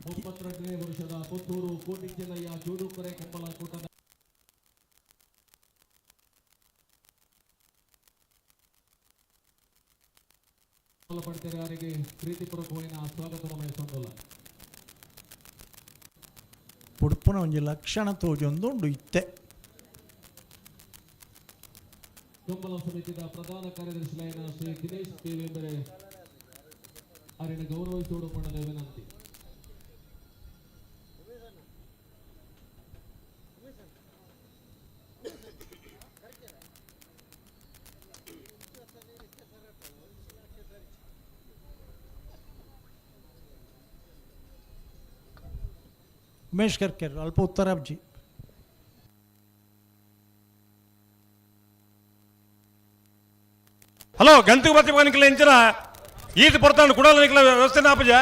Speaker 13: ಮೂವತ್ತೆರಡನೇ ವರ್ಷದ ಪುತ್ತೂರು ಕೋಟಿ ಜಿಲ್ಲೆಯ ಜೋಡುಕೊರೆ ಕಂಬಳ ಕೂಟದ ಪಡ್ತಿರೋರಿಗೆ ಪ್ರೀತಿಪೂರ್ವಕమైన ಸ್ವಾಗತವನ್ನು ಬಯಸೋಲ್ಲ
Speaker 9: ಪುಡ್ಪುನ ಒಂಜಿ ಲಕ್ಷಣ ತೋಜೊಂದುಂಡು ಇತ್ತೆ
Speaker 13: ಕಂಬಳ ಸಮಿತಿಯ ಪ್ರಧಾನ ಕಾರ್ಯದರ್ಶಿಯಾದ ಶ್ರೀ ದಿನೇಶ್ ದೇವೇಂದ್ರೆ ಅವರನ್ನು ಗೌರವಿಸೋಡು ಮಾಡಲು ವಿನಂತಿ.
Speaker 9: ಉಮೇಶ್ ಕರ್ಕರ್ ಅಲ್ಪ ಉತ್ತರ ಅಬ್ಜಿ
Speaker 12: ಹಲೋ ಗಂತಿಗೆ ಬರ್ತೀವಿ ನಿಕ್ಲ ಎಂಚಿನ ಈದ್ ಬರ್ತಾನೆ ಕುಡಲ್ಲ ನಿಕ್ಲ ವ್ಯವಸ್ಥೆ ನಾಪಜ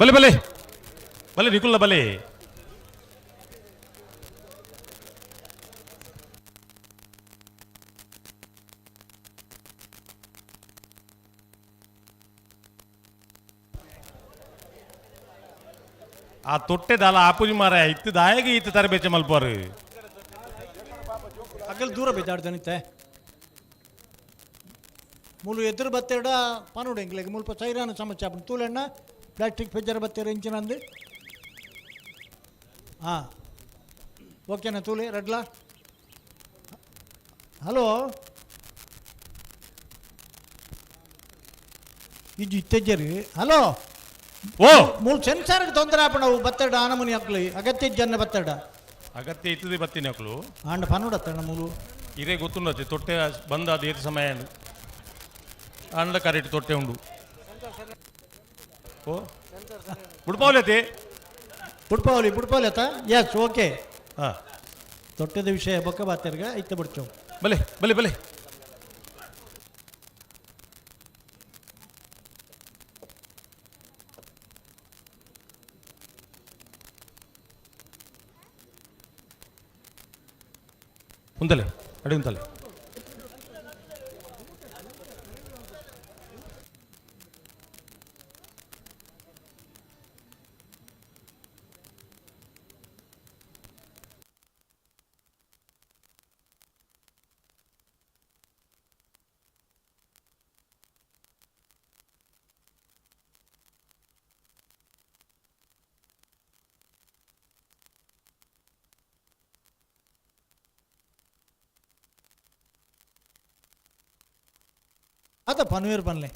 Speaker 12: ಬಲೆ ಬಲೆ ಬಲೆ ನಿಕುಲ್ಲ ಬಲೆ ಆ ತೊಟ್ಟೆ ದಾಲ ಆಪುಜಿ ಮಾರ ಇತ್ತು ದಾಯಗೆ ಇತ್ತು ತರಬೇಚೆ ಮಲ್ಪೋರು
Speaker 9: ಅಗಲ್ ದೂರ ಬೇಜಾಡ್ದನಿತ್ತೆ ಮೂಲು ಎದುರು ಬತ್ತೆಡ ಪನುಡು ಎಂಗ್ಲೆಗೆ ಮುಲ್ಪ ಸೈರಾನ ಸಮಸ್ಯೆ ಆಪುಂಡು ತೂಲೆಣ್ಣ ಪ್ಲಾಸ್ಟಿಕ್ ಫೆಜ್ಜರ್ ಬತ್ತೇರು ಇಂಚಿನಂದು ಹಾಂ ಓಕೆನಾ ತೂಲೆ ರಡ್ಲಾ ಹಲೋ ಇಜ್ಜಿ ಇತ್ತೆಜ್ಜರು ಹಲೋ
Speaker 12: ಓ
Speaker 9: ಮೂಲ ಸೆನ್ಸಾರ್ಗೆ ತೊಂದರೆ ಆಪಣವು ಬತ್ತಡ ಆನಮನಿ ಹಾಕ್ಲಿ ಅಗತ್ಯ ಜನ ಬತ್ತಡ
Speaker 12: ಅಗತ್ಯ ಇತ್ತದೆ ಬತ್ತೀನಿ ಮಕ್ಕಳು
Speaker 9: ಆಂಡ ಪನುಡತ್ತಣ್ಣ ಮೂಲು
Speaker 12: ಇರೇ ಗೊತ್ತುಂಡತ್ತೆ ತೊಟ್ಟೆ ಬಂದ ಅದು ಏತು ಸಮಯ
Speaker 8: ಅಂಡ ಕರೆಕ್ಟ್ ತೊಟ್ಟೆ ಉಂಡು ಓ ಬುಡ್ಪಾವಲತಿ
Speaker 11: ಬುಡ್ಪಾವಲಿ ಅತ್ತ ಎಸ್ ಓಕೆ
Speaker 8: ಹಾಂ
Speaker 11: ತೊಟ್ಟದ ವಿಷಯ ಬೊಕ್ಕ ಬಾತಿರ್ಗ ಐತೆ ಬಿಡ್ಚೋ
Speaker 8: ಬಲೆ ಬಲೆ ಬಲೆ ಉಂತಲೆ ಅಡಿ ಉಂತಲೆ
Speaker 11: आता पनवेर पनले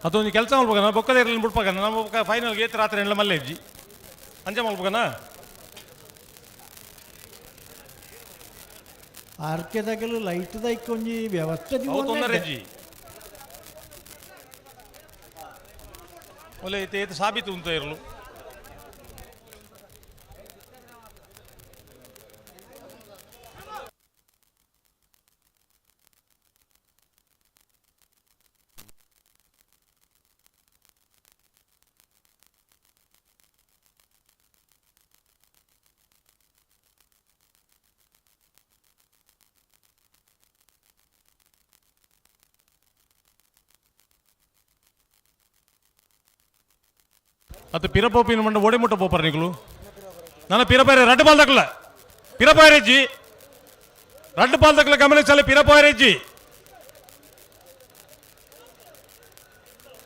Speaker 8: ಅದೊಂದು ಕೆಲಸ ಮಾಡ್ಬೇಕನ ಬೊಕ್ಕದ ಇರಲಿ ಬಿಡ್ಬೇಕನ ನಮ್ಮ ಫೈನಲ್ಗೆ ಏತ್ ರಾತ್ರಿ ಎಲ್ಲ ಮಲ್ಲೆ ಇಜ್ಜಿ ಅಂಜೆ ಮಾಡ್ಬೇಕನ
Speaker 11: ಆರ್ಕೆದಾಗಲು ಲೈಟ್ ದೈಕೊಂಜಿ ವ್ಯವಸ್ಥೆ
Speaker 8: ತೊಂದರೆ ಅಜ್ಜಿ ಒಳ್ಳೆ ಏತ್ ಸಾಬೀತು ಅಂತ ಇರಲು ಅದು ಪಿರಪೋಪಿನ ಮಂಡ ಓಡಿ ಮುಟ್ಟ ಪೋಪರ್ ನಿಗಳು ನನ್ನ ಪಿರಪಾಯರೆ ರಡ್ಡು ಬಾಲ್ ದಕ್ಕಲ ಪಿರಪಾಯರೆಜ್ಜಿ ರಡ್ಡು ಬಾಲ್ ದಕ್ಕಲ ಗಮನಿಸಲಿ ಪಿರಪಾಯರೆಜ್ಜಿ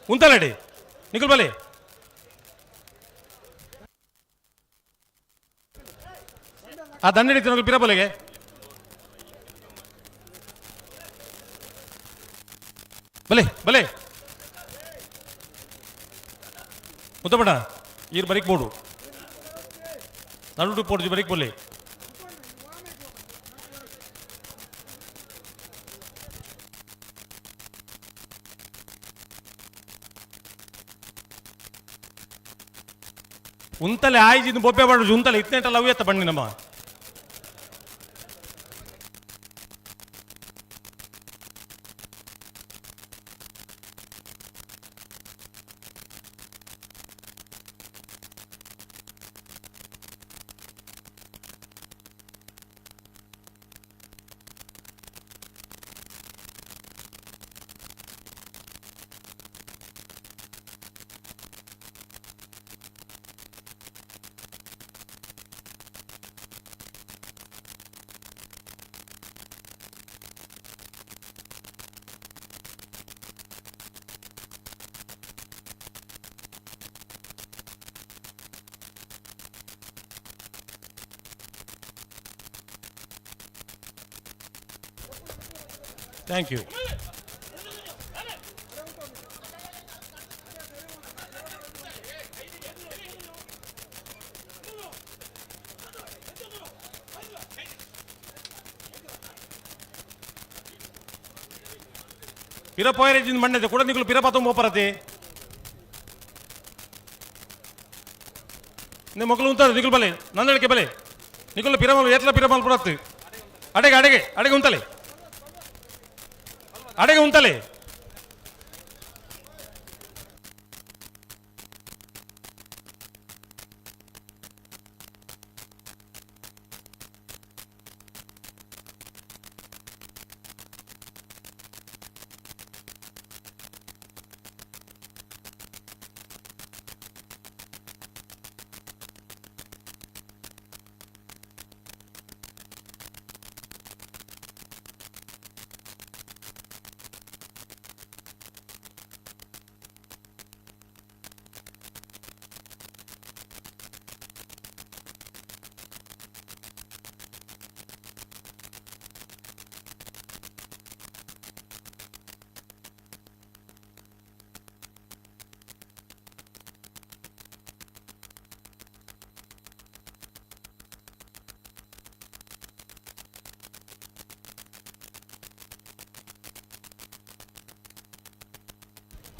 Speaker 8: ಉಂತಲಡಿ ನಿಕಲ್ ಬಲಿ ಆ ದಂಡ ಹಿಡಿತ ಪಿರಬಲೆಗೆ ಬಲೆ ಬಲೆ ಮುತ್ತಪಡ ಈರ್ ಬರಿಕ್ ಬೋಡು ನಡು ಪೋಡ್ಜಿ ಬರಿಕ್ ಬೋಲೆ ಉಂತಲೆ ಆಯ್ಜಿನ ಬೊಬ್ಬೆ ಬಾಡು ಉಂತಲೆ ಇತ್ನೆಂಟಲ್ಲ ಅವು ಎತ್ತ ಬಣ್ಣಿ ನಮ್ಮ ಥ್ಯಾಂಕ್ ಯು ಪಿರಪಾಯರೆಜ್ಜಿನ ಮಣ್ಣೆ ಕೂಡ ನಿಗಳು ಪಿರಪಾತ ಮೋಪರತೆ ನಿಮ್ಮ ಮಕ್ಕಳು ಉಂತಾರೆ ನಿಗಳು ಬಲೆ ನಂದಳಿಕೆ ಬಲೆ ನಿಗಳು ಪಿರಮಲ್ ಏತ್ಲ ಪಿರಮಲ್ ಬರತ್ತೆ ಅಡೆಗೆ ಅಡೆಗೆ ಅಡೆಗೆ ಉಂತಲೆ ಅಡೆಗೆ ಉಂತಲೆ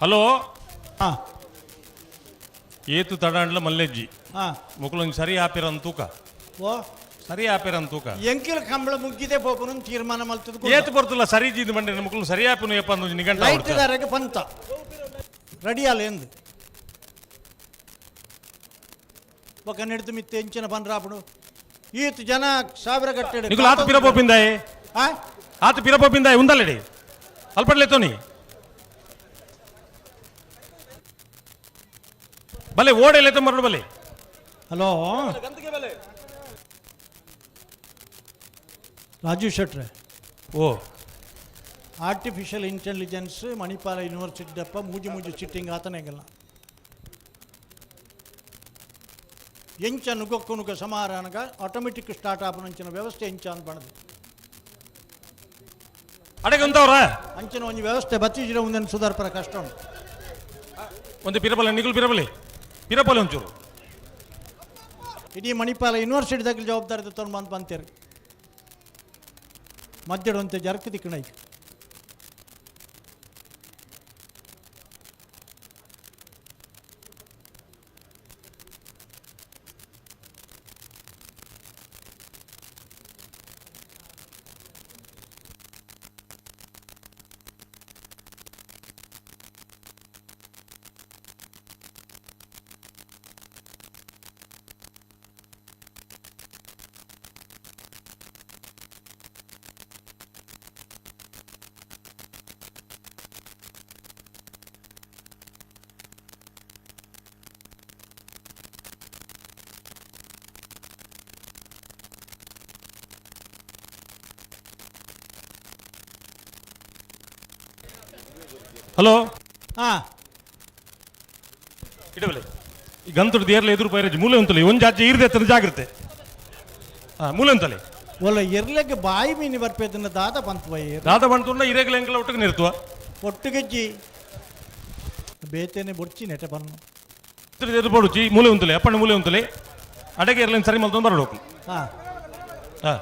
Speaker 8: ಹಲೋ
Speaker 9: ಹಾಂ
Speaker 8: ಏತು ತಡಾಂಡ್ಲ ಮಲ್ಲೆಜ್ಜಿ
Speaker 9: ಹಾಂ
Speaker 8: ಮುಕ್ಳೊಂದು ಸರಿ ಆಪಿರನ್ ತೂಕ
Speaker 9: ಓ
Speaker 8: ಸರಿ ಆಪಿರನ್ ತೂಕ
Speaker 9: ಎಂಕಿಲ ಕಂಬಳ ಮುಗ್ಗಿದೆ ಪೋಪನು ತೀರ್ಮಾನ ಮಲ್ತದ
Speaker 8: ಏತು ಬರ್ತಲ್ಲ ಸರಿ ಜೀದು ಮಂಡೆ ಮುಕ್ಳು ಸರಿ ಆಪಿನ ಯಪ್ಪ ಅಂದು ನಿಗಂಟ
Speaker 9: ಲೈಟ್ ದಾರಗೆ ಪಂತ ರೆಡಿ ಅಲ್ಲ ಎಂದು ಬೊಕ್ಕ ನೆಡ್ದು ಮಿತ್ತೆ ಎಂಚಿನ ಪನ್ರಾಪುಡು ಈತು ಜನ ಸಾವಿರ ಗಟ್ಟೆ
Speaker 8: ನಿಗುಲು ಆತು ಪಿರಪೋಪಿಂದಾಯೆ ಆತು ಪಿರಪೋಪಿಂದಾಯೆ ಉಂದಲ್ಲಡಿ ಅಲ್ಪಡ್ಲೆತ್ತೋನಿ ಬಲೆ ಓಡೆಲೆತ್ತ ಮರಡು ಬಲೆ
Speaker 9: ಹಲೋ ರಾಜೀವ್ ಶೆಟ್ರೆ
Speaker 8: ಓ
Speaker 9: ಆರ್ಟಿಫಿಷಿಯಲ್ ಇಂಟೆಲಿಜೆನ್ಸ್ ಮಣಿಪಾಲ ಯೂನಿವರ್ಸಿಟಿ ದಪ್ಪ ಮೂಜಿ ಮೂಜಿ ಸಿಟ್ಟಿಂಗ್ ಆತನೆಗೆಲ್ಲ ಎಂಚ ನುಗ್ಗೊಕ್ಕುನುಗ ಸಮಾರಾನಗ ಆಟೋಮೆಟಿಕ್ ಸ್ಟಾರ್ಟ್ ಆಪನಂಚಿನ ವ್ಯವಸ್ಥೆ ಎಂಚ ಅಂತ ಬಣದು
Speaker 8: ಅಡೆಗೆ ಉಂತವ್ರ
Speaker 9: ಅಂಚಿನ ಒಂದು ವ್ಯವಸ್ಥೆ ಬತ್ತಿಜಿರ ಮುಂದೆ ಸುಧಾರ್ಪರ ಕಷ್ಟ ಉಂಟು
Speaker 8: ಒಂದು ಪಿರಬಲೆ ನಿಗುಲು ಪಿರಬಲೆ ಒಂಚೂರು
Speaker 9: ಇಡೀ ಮಣಿಪಾಲ ಯೂನಿವರ್ಸಿಟಿದಾಗ ಜವಾಬ್ದಾರಿ ತೊಗೊಂಡು ಬಂತೇರಿ ಮಧ್ಯಡಂತೆ ಜರ್ಕ ದಿಕ್ಕಣೈಕ್
Speaker 8: ಹಲೋ
Speaker 9: ಹಾಂ
Speaker 8: ಇಡಬಲೆ ಈ ಗಂತುಡು ದೇರ್ಲ ಎದುರು ಪೈರಜ್ ಮೂಲೆ ಉಂತಲೆ ಒಂದು ಜಾತಿ ಇರ್ದೆ ಎತ್ತದ ಜಾಗ್ರತೆ ಹಾಂ ಮೂಲೆ ಉಂತಲೆ
Speaker 9: ಒಲ್ಲ ಎರ್ಲೆಗೆ ಬಾಯಿ ಮೀನಿ ಬರ್ಪೇದನ್ನ ದಾದ ಬಂತುವ
Speaker 8: ದಾದ ಬಂತುಂಡ ಇರೆಗ್ಲ ಎಂಕಲ ಒಟ್ಟಿಗೆ ನಿರ್ತುವ
Speaker 9: ಒಟ್ಟಿಗೆಜ್ಜಿ ಬೇತೇನೆ ಬೊಡ್ಚಿ ನೆಟೆ ಬನ್ನು
Speaker 8: ಎದುರು ಪಡುಚಿ ಮೂಲೆ ಉಂತಲೆ ಅಪ್ಪಣ್ಣ ಮೂಲೆ ಉಂತಲೆ ಅಡಗೆ ಇರ್ಲೇನು ಸರಿ ಮಲ್ತೊಂದು ಬರಡೋಕು
Speaker 9: ಹಾಂ
Speaker 8: ಹಾಂ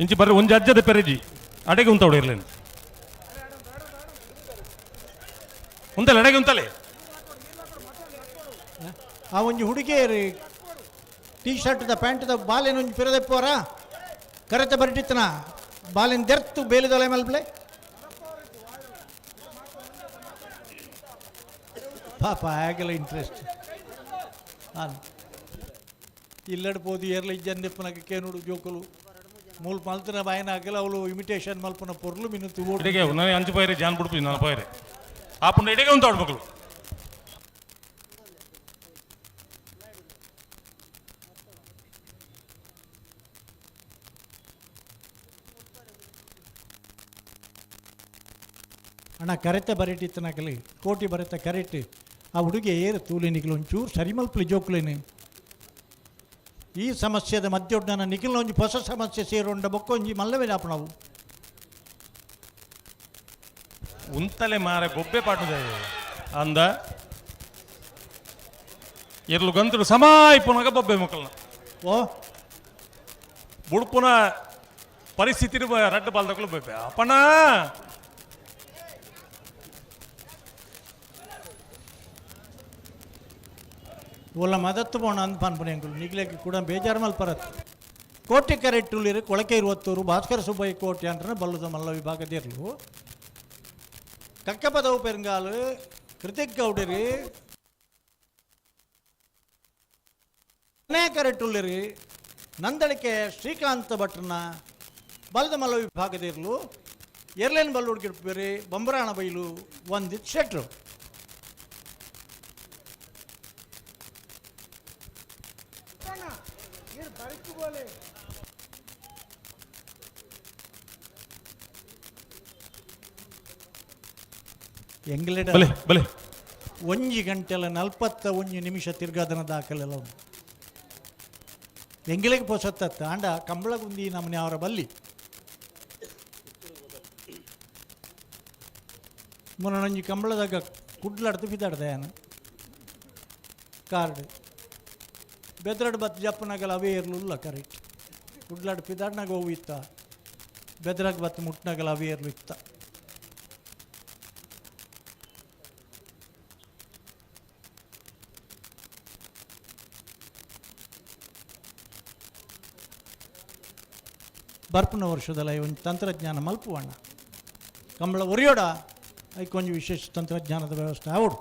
Speaker 8: ಇಂಚಿ ಬರ್ರಿ ಒಂದು ಅಜ್ಜದ ಪೆರಜಿ ಅಡೆಗೆ ಉಂತವಡು ಇರ್ಲೇನು ಉಂತಲೆ ಅಡೆಗೆ ಉಂತಲೆ
Speaker 9: ಆ ಒಂಜಿ ಹುಡುಗಿಯರು ಟೀ ಶರ್ಟ್ದ ಪ್ಯಾಂಟ್ದ ಬಾಲೆನ ಒಂಜಿ ಪಿರದೆಪ್ಪೋರ ಕರೆತ ಬರಟಿತ್ತನ ಬಾಲೆನ ದೆರ್ತು ಬೇಲಿದೊಲೆ ಮಲ್ಪಲೆ ಪಾಪ ಆಗಲ್ಲ ಇಂಟ್ರೆಸ್ಟ್ ಹಾಂ ಇಲ್ಲಡ್ಬೋದು ಏರ್ಲ ಇಜ್ಜಂದೆಪ್ಪನಕ್ಕೆ ಕೇನುಡು ಜೋಕಲು ಮೂಲ್ ಮಲ್ತನ ಬಾಯಿನ ಆಗಲ್ಲ ಅವಳು ಇಮಿಟೇಷನ್ ಮಲ್ಪನ ಪೊರ್ಲು ಮಿನುತ್ತು
Speaker 8: ಇಡೆಗೆ ನಾನು ಅಂಚು ಪೈರೆ ಜಾನ್ ಬಿಡ್ಪಿ ನಾನು ಪೈರೆ ಆ ಪುಣ್ಯ ಇಡೆಗೆ ಉಂತಾಡು ಮಕ್ಕಳು
Speaker 9: ಅಣ್ಣ ಕರೆತ ಬರೆಟಿತ್ತನಾಗಲಿ ಕೋಟಿ ಬರೆತ ಕರೆಟ್ ಆ ಹುಡುಗಿ ಏರು ತೂಲಿನಿಗಳು ಒಂಚೂರು ಸರಿ ಮಲ್ಪಲಿ ಜೋಕ್ಲೇನು ಈ ಸಮಸ್ಯೆದ ಮಧ್ಯೋಡ್ನ ನಿಖಿಲ್ ಒಂಜಿ ಹೊಸ ಸಮಸ್ಯೆ ಸೇರೋಂಡ ಬೊಕ್ಕೊಂಜಿ ಮಲ್ಲವೇ ನಾವು
Speaker 8: ಉಂತಲೆ ಮಾರೆ ಬೊಬ್ಬೆ ಪಾಟುದೆ ಅಂದ ಇರ್ಲು ಗಂತರು ಸಮಾಯಿಪುನಗ ಬೊಬ್ಬೆ ಮಕ್ಕಳನ್ನ
Speaker 9: ಓ
Speaker 8: ಬುಡ್ಪುನ ಪರಿಸ್ಥಿತಿ ರಡ್ಡು ಬಾಲ್ದಕ್ಕಲು ಬೊಬ್ಬೆ ಅಪ್ಪಣ
Speaker 9: ಒಲ್ಲ ಮದತ್ತು ಪೋಣ ಅಂದ್ ಪಾನ್ಪುಣೆ ಅಂಕಲ್ ನಿಗ್ಲೆಗೆ ಕೂಡ ಬೇಜಾರು ಮಲ್ಪರತ್ ಕೋಟೆ ಕರೆಟ್ಟುಲಿರು ಕೊಳಕೆ ಇರುವತ್ತೂರು ಭಾಸ್ಕರ ಸುಬ್ಬಯ್ಯ ಕೋಟೆ ಅಂಟ್ರೆ ಬಲ್ಲದ ಮಲ್ಲ ವಿಭಾಗದಿರ್ಲು ಕಕ್ಕಪದವು ಪೆರಂಗಾಲು ಕೃತಿಕ್ ಗೌಡರಿ ಕರೆಟ್ಟುಲಿರಿ ನಂದಳಿಕೆ ಶ್ರೀಕಾಂತ ಭಟ್ರನ ಬಲ್ಲದ ಮಲ್ಲ ವಿಭಾಗದಿರ್ಲು ಎರ್ಲೇನ್ ಬಲ್ಲುಡ್ಗಿಡ್ಬೇರಿ ಬಂಬರಾಣ ಬೈಲು ಒಂದಿತ್ತು ಶೆಟ್ರು ಎಂಗ್ಲೆಡ್
Speaker 8: ಬಲೆ ಬಲೆ
Speaker 9: 1 ಗಂಟೆಲ 41 ನಿಮಿಷ ತಿರ್ಗಾದನ ದಾಖಲೆಲ್ಲ ಉಂಟು ಎಂಗಿಲೆಗೆ ಪೊಸತ್ತ ಆಂಡ ಕಂಬಳಗುಂದಿ ನಮ್ಮನೆ ಅವರ ಬಲ್ಲಿ ಮೊನ್ನೊಂಜಿ ಕಂಬಳದಾಗ ಕುಡ್ಲಾಡ್ದು ಬಿದ್ದಾಡ್ದೆ ನಾನು ಕಾರ್ಡ್ ಬೆದ್ರಡ್ ಬತ್ ಜಪ್ಪನಾಗಲ್ಲ ಅವೇ ಇರಲಿಲ್ಲ ಕರೆಕ್ಟ್ ಕುಡ್ಲಾಡ್ ಪಿದಾಡ್ನಾಗ ಹೋವು ಇತ್ತ ಬೆದ್ರಾಗ ಬತ್ ಮುಟ್ನಾಗಲ್ಲ ಅವೇ ಇರಲು ಇತ್ತ ಬರ್ಪನ ವರ್ಷದಲ್ಲ ಒಂದು ತಂತ್ರಜ್ಞಾನ ಮಲ್ಪುವಣ್ಣ ಕಂಬಳ ಒರಿಯೋಡ ಐಕೊಂಜಿ ವಿಶೇಷ ತಂತ್ರಜ್ಞಾನದ ವ್ಯವಸ್ಥೆ ಅವಡು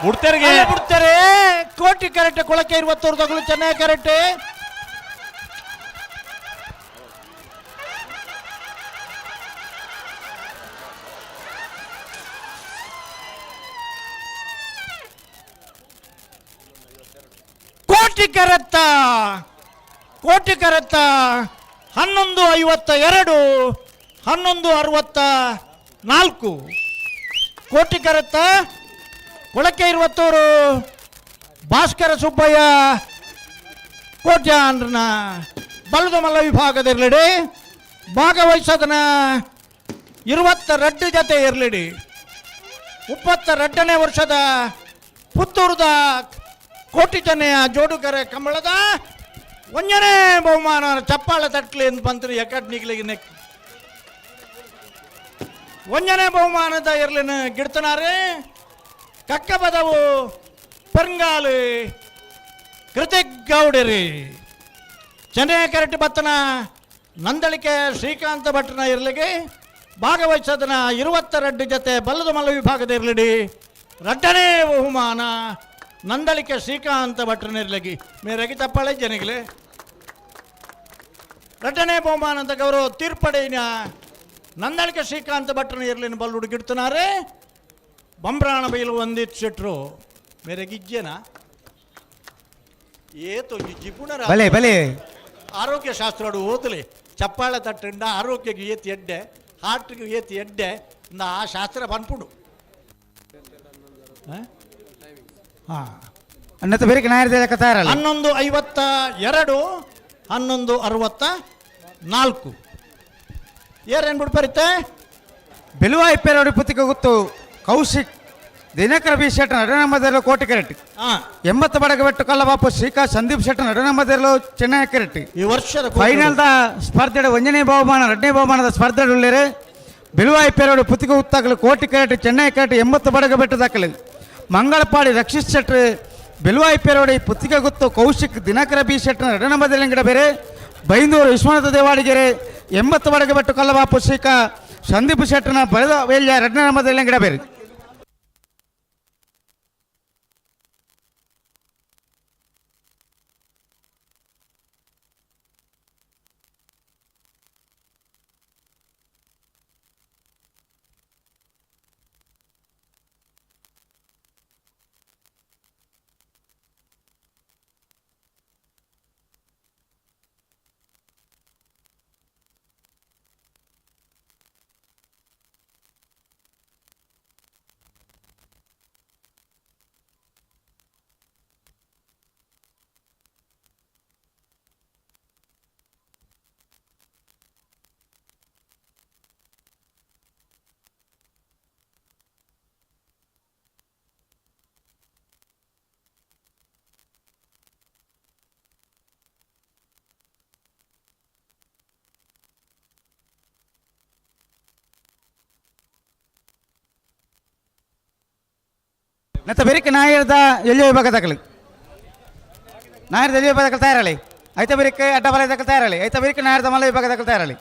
Speaker 9: ಬಿಡ್ತಾರೆ ಕೋಟಿ ಕರೆಕ್ಟ್ ಕೊಳಕ್ಕೆ 20 ತಗೊಳ್ಳು ಚೆನ್ನಾಗಿ ಕರೆಕ್ಟ್ ಕೋಟಿ ಕರೆತ್ತ 11:52 11:64 ಕೋಟಿ ಕರೆತ್ತ ಕೊಳಕ್ಕೆ 20 ಭಾಸ್ಕರ ಸುಬ್ಬಯ್ಯ ಕೋಟ್ಯಾನ್ರನ ಬಲದ ಮಲ್ಲ ವಿಭಾಗದಿರಲಿಡಿ ಭಾಗವಹಿಸೋದನ್ನ 22 ಜೊತೆ ಇರಲಿಡಿ 22ನೇ ವರ್ಷದ ಪುತ್ತೂರದ ಕೋಟಿ ಜನೆಯ ಜೋಡುಗರೆ ಕಂಬಳದ 1ನೇ ಬಹುಮಾನ ಚಪ್ಪಾಳ ತಟ್ಲಿ ಅಂತ ಬಂತ್ರಿ ಎಕಡ್ನಿಗ್ಲಿಗೆ 1ನೇ ಬಹುಮಾನದ ಇರ್ಲಿನ ಗಿಡ್ತನಾರೆ ಕಕ್ಕ ಬದವು ಪರ್ಂಗಾಲು ಕೃತಿಕ್ ಗೌಡರಿ ಚೆನ್ನೈ ಕರೆಕ್ಟ್ ಬತ್ತನ ನಂದಳಿಕೆ ಶ್ರೀಕಾಂತ ಭಟ್ನ ಇರ್ಲಿಗೆ ಭಾಗವಹಿಸೋದನ್ನ 22 ಜೊತೆ ಬಲ್ಲದ ಮಲ್ಲ ವಿಭಾಗದ ಇರಲಿಡಿ 2ನೇ ಬಹುಮಾನ ನಂದಳಿಕೆ ಶ್ರೀಕಾಂತ ಭಟ್ರನ ಇರ್ಲಿಗೆ ಮೇರೆಗೆ ತಪ್ಪಾಳೆ ಜನಗಳೇ 2ನೇ ಬಹುಮಾನದ ಗೌರವ ತೀರ್ಪಡೆಯ ನಂದಳಿಕೆ ಶ್ರೀಕಾಂತ ಭಟ್ರನ ಇರ್ಲಿನ ಬಲ್ಲುಡು ಗಿಡ್ತನಾರೆ ಬಂಬ್ರಾಣ ಬೈಲು ಒಂದಿತ್ತು ಶೆಟ್ರು ಮೇರೆ ಗಿಜ್ಜೆನ ಏತು ಜಿಪುಣರ
Speaker 2: ಬಲೆ
Speaker 9: ಆರೋಗ್ಯ ಶಾಸ್ತ್ರಡು ಓದಲಿ ಚಪ್ಪಾಳ ತಟ್ಟಂಡ ಆರೋಗ್ಯಕ್ಕೆ ಏತಿ ಎಡ್ಡೆ ಹಾರ್ಟ್ಗೆ ಏತಿ ಎಡ್ಡೆ ಆ ಶಾಸ್ತ್ರ ಬಂದ್ಪುಡು ಹಾಂ
Speaker 2: ಅನ್ನತ್ತ ಬೇರೆ ನಾಯರ್ದ ಕಥಾರಲ್ಲ
Speaker 9: 11:52 11:64 ಏನೇನ್ಬಿಟ್ಟು ಬರುತ್ತೆ
Speaker 2: ಬೆಲುವಾಯಿ ಪೇರೋಡಿ ಪುತ್ತಿಗೆ ಗೊತ್ತು ಕೌಶಿಕ್ ದಿನಕರ ಬಿ ಶೆಟ್ಟ ನಡನಮ್ಮದಿರಲು ಕೋಟಿ ಕೆರೆಟ್ 80 ಬಡಗಬೆಟ್ಟು ಕಲ್ಲಬಾಪು ಶ್ರೀಕಾಂತ್ ಸಂದೀಪ್ ಶೆಟ್ಟ ನಡನಮ್ಮದಿರಲು ಚೆನ್ನೈ ಕೆರೆಟ್
Speaker 9: ಈ ವರ್ಷದ
Speaker 2: ಫೈನಲ್ದ ಸ್ಪರ್ಧೆയുടെ 1ನೇ ಬಹುಮಾನ 2ನೇ ಬಹುಮಾನದ ಸ್ಪರ್ಧೆಯುಳ್ಳೇರೆ ಬೆಲುವಾಯಿ ಪೇರೋಡಿ ಪುತ್ತಿಗೆ ಉತ್ತಾಗಲು ಕೋಟಿ ಕೆರೆಟ್ ಚೆನ್ನೈ ಕೆರೆಟ್ 80 ಬಡಗಬೆಟ್ಟು ದಾಖಲೆ ಮಂಗಳಪಾಡಿ ರಕ್ಷಿತ್ ಶೆಟ್ರು ಬೆಲುವಾಯಿ ಪೇರೋಡಿ ಪುತ್ತಿಗೆ ಗೊತ್ತು ಕೌಶಿಕ್ ದಿನಕರ ಬಿ ಶೆಟ್ಟ ನಡನಮ್ಮದಿರಂಗಿಡ ಬೇರೆ ಬೈಂದೂರು ವಿಶ್ವನಾಥ ದೇವಾಡಿಗೆರೆ 80 ಬಡಗಬೆಟ್ಟು ಕಲ್ಲಬಾಪು ಶ್ರೀಕಾಂತ್ ಸಂದೀಪ್ ಶೆಟ್ಟನ ಬರೆದ ವೇಲ್ಯ ನಡನಮ್ಮದಿರಂಗಿಡ ಬೇರೆ ನತ್ತ ಬೆರಿಕೆ ನಾಯರ್ದ ಎಲ್ಲಿ ವಿಭಾಗ ದಾಖಲೆ ನಾಯರ್ದ ಎಲ್ಲಿ ವಿಭಾಗ ದಾಖಲೆ ತಯಾರಳಿ ಐತ ಬೆರಿಕೆ ಅಡ್ಡ ಬಲ ದಾಖಲೆ ತಯಾರಳಿ ಐತ ಬೆರಿಕೆ ನಾಯರ್ದ ಮಲ್ಲ ವಿಭಾಗ ದಾಖಲೆ ತಯಾರಳಿ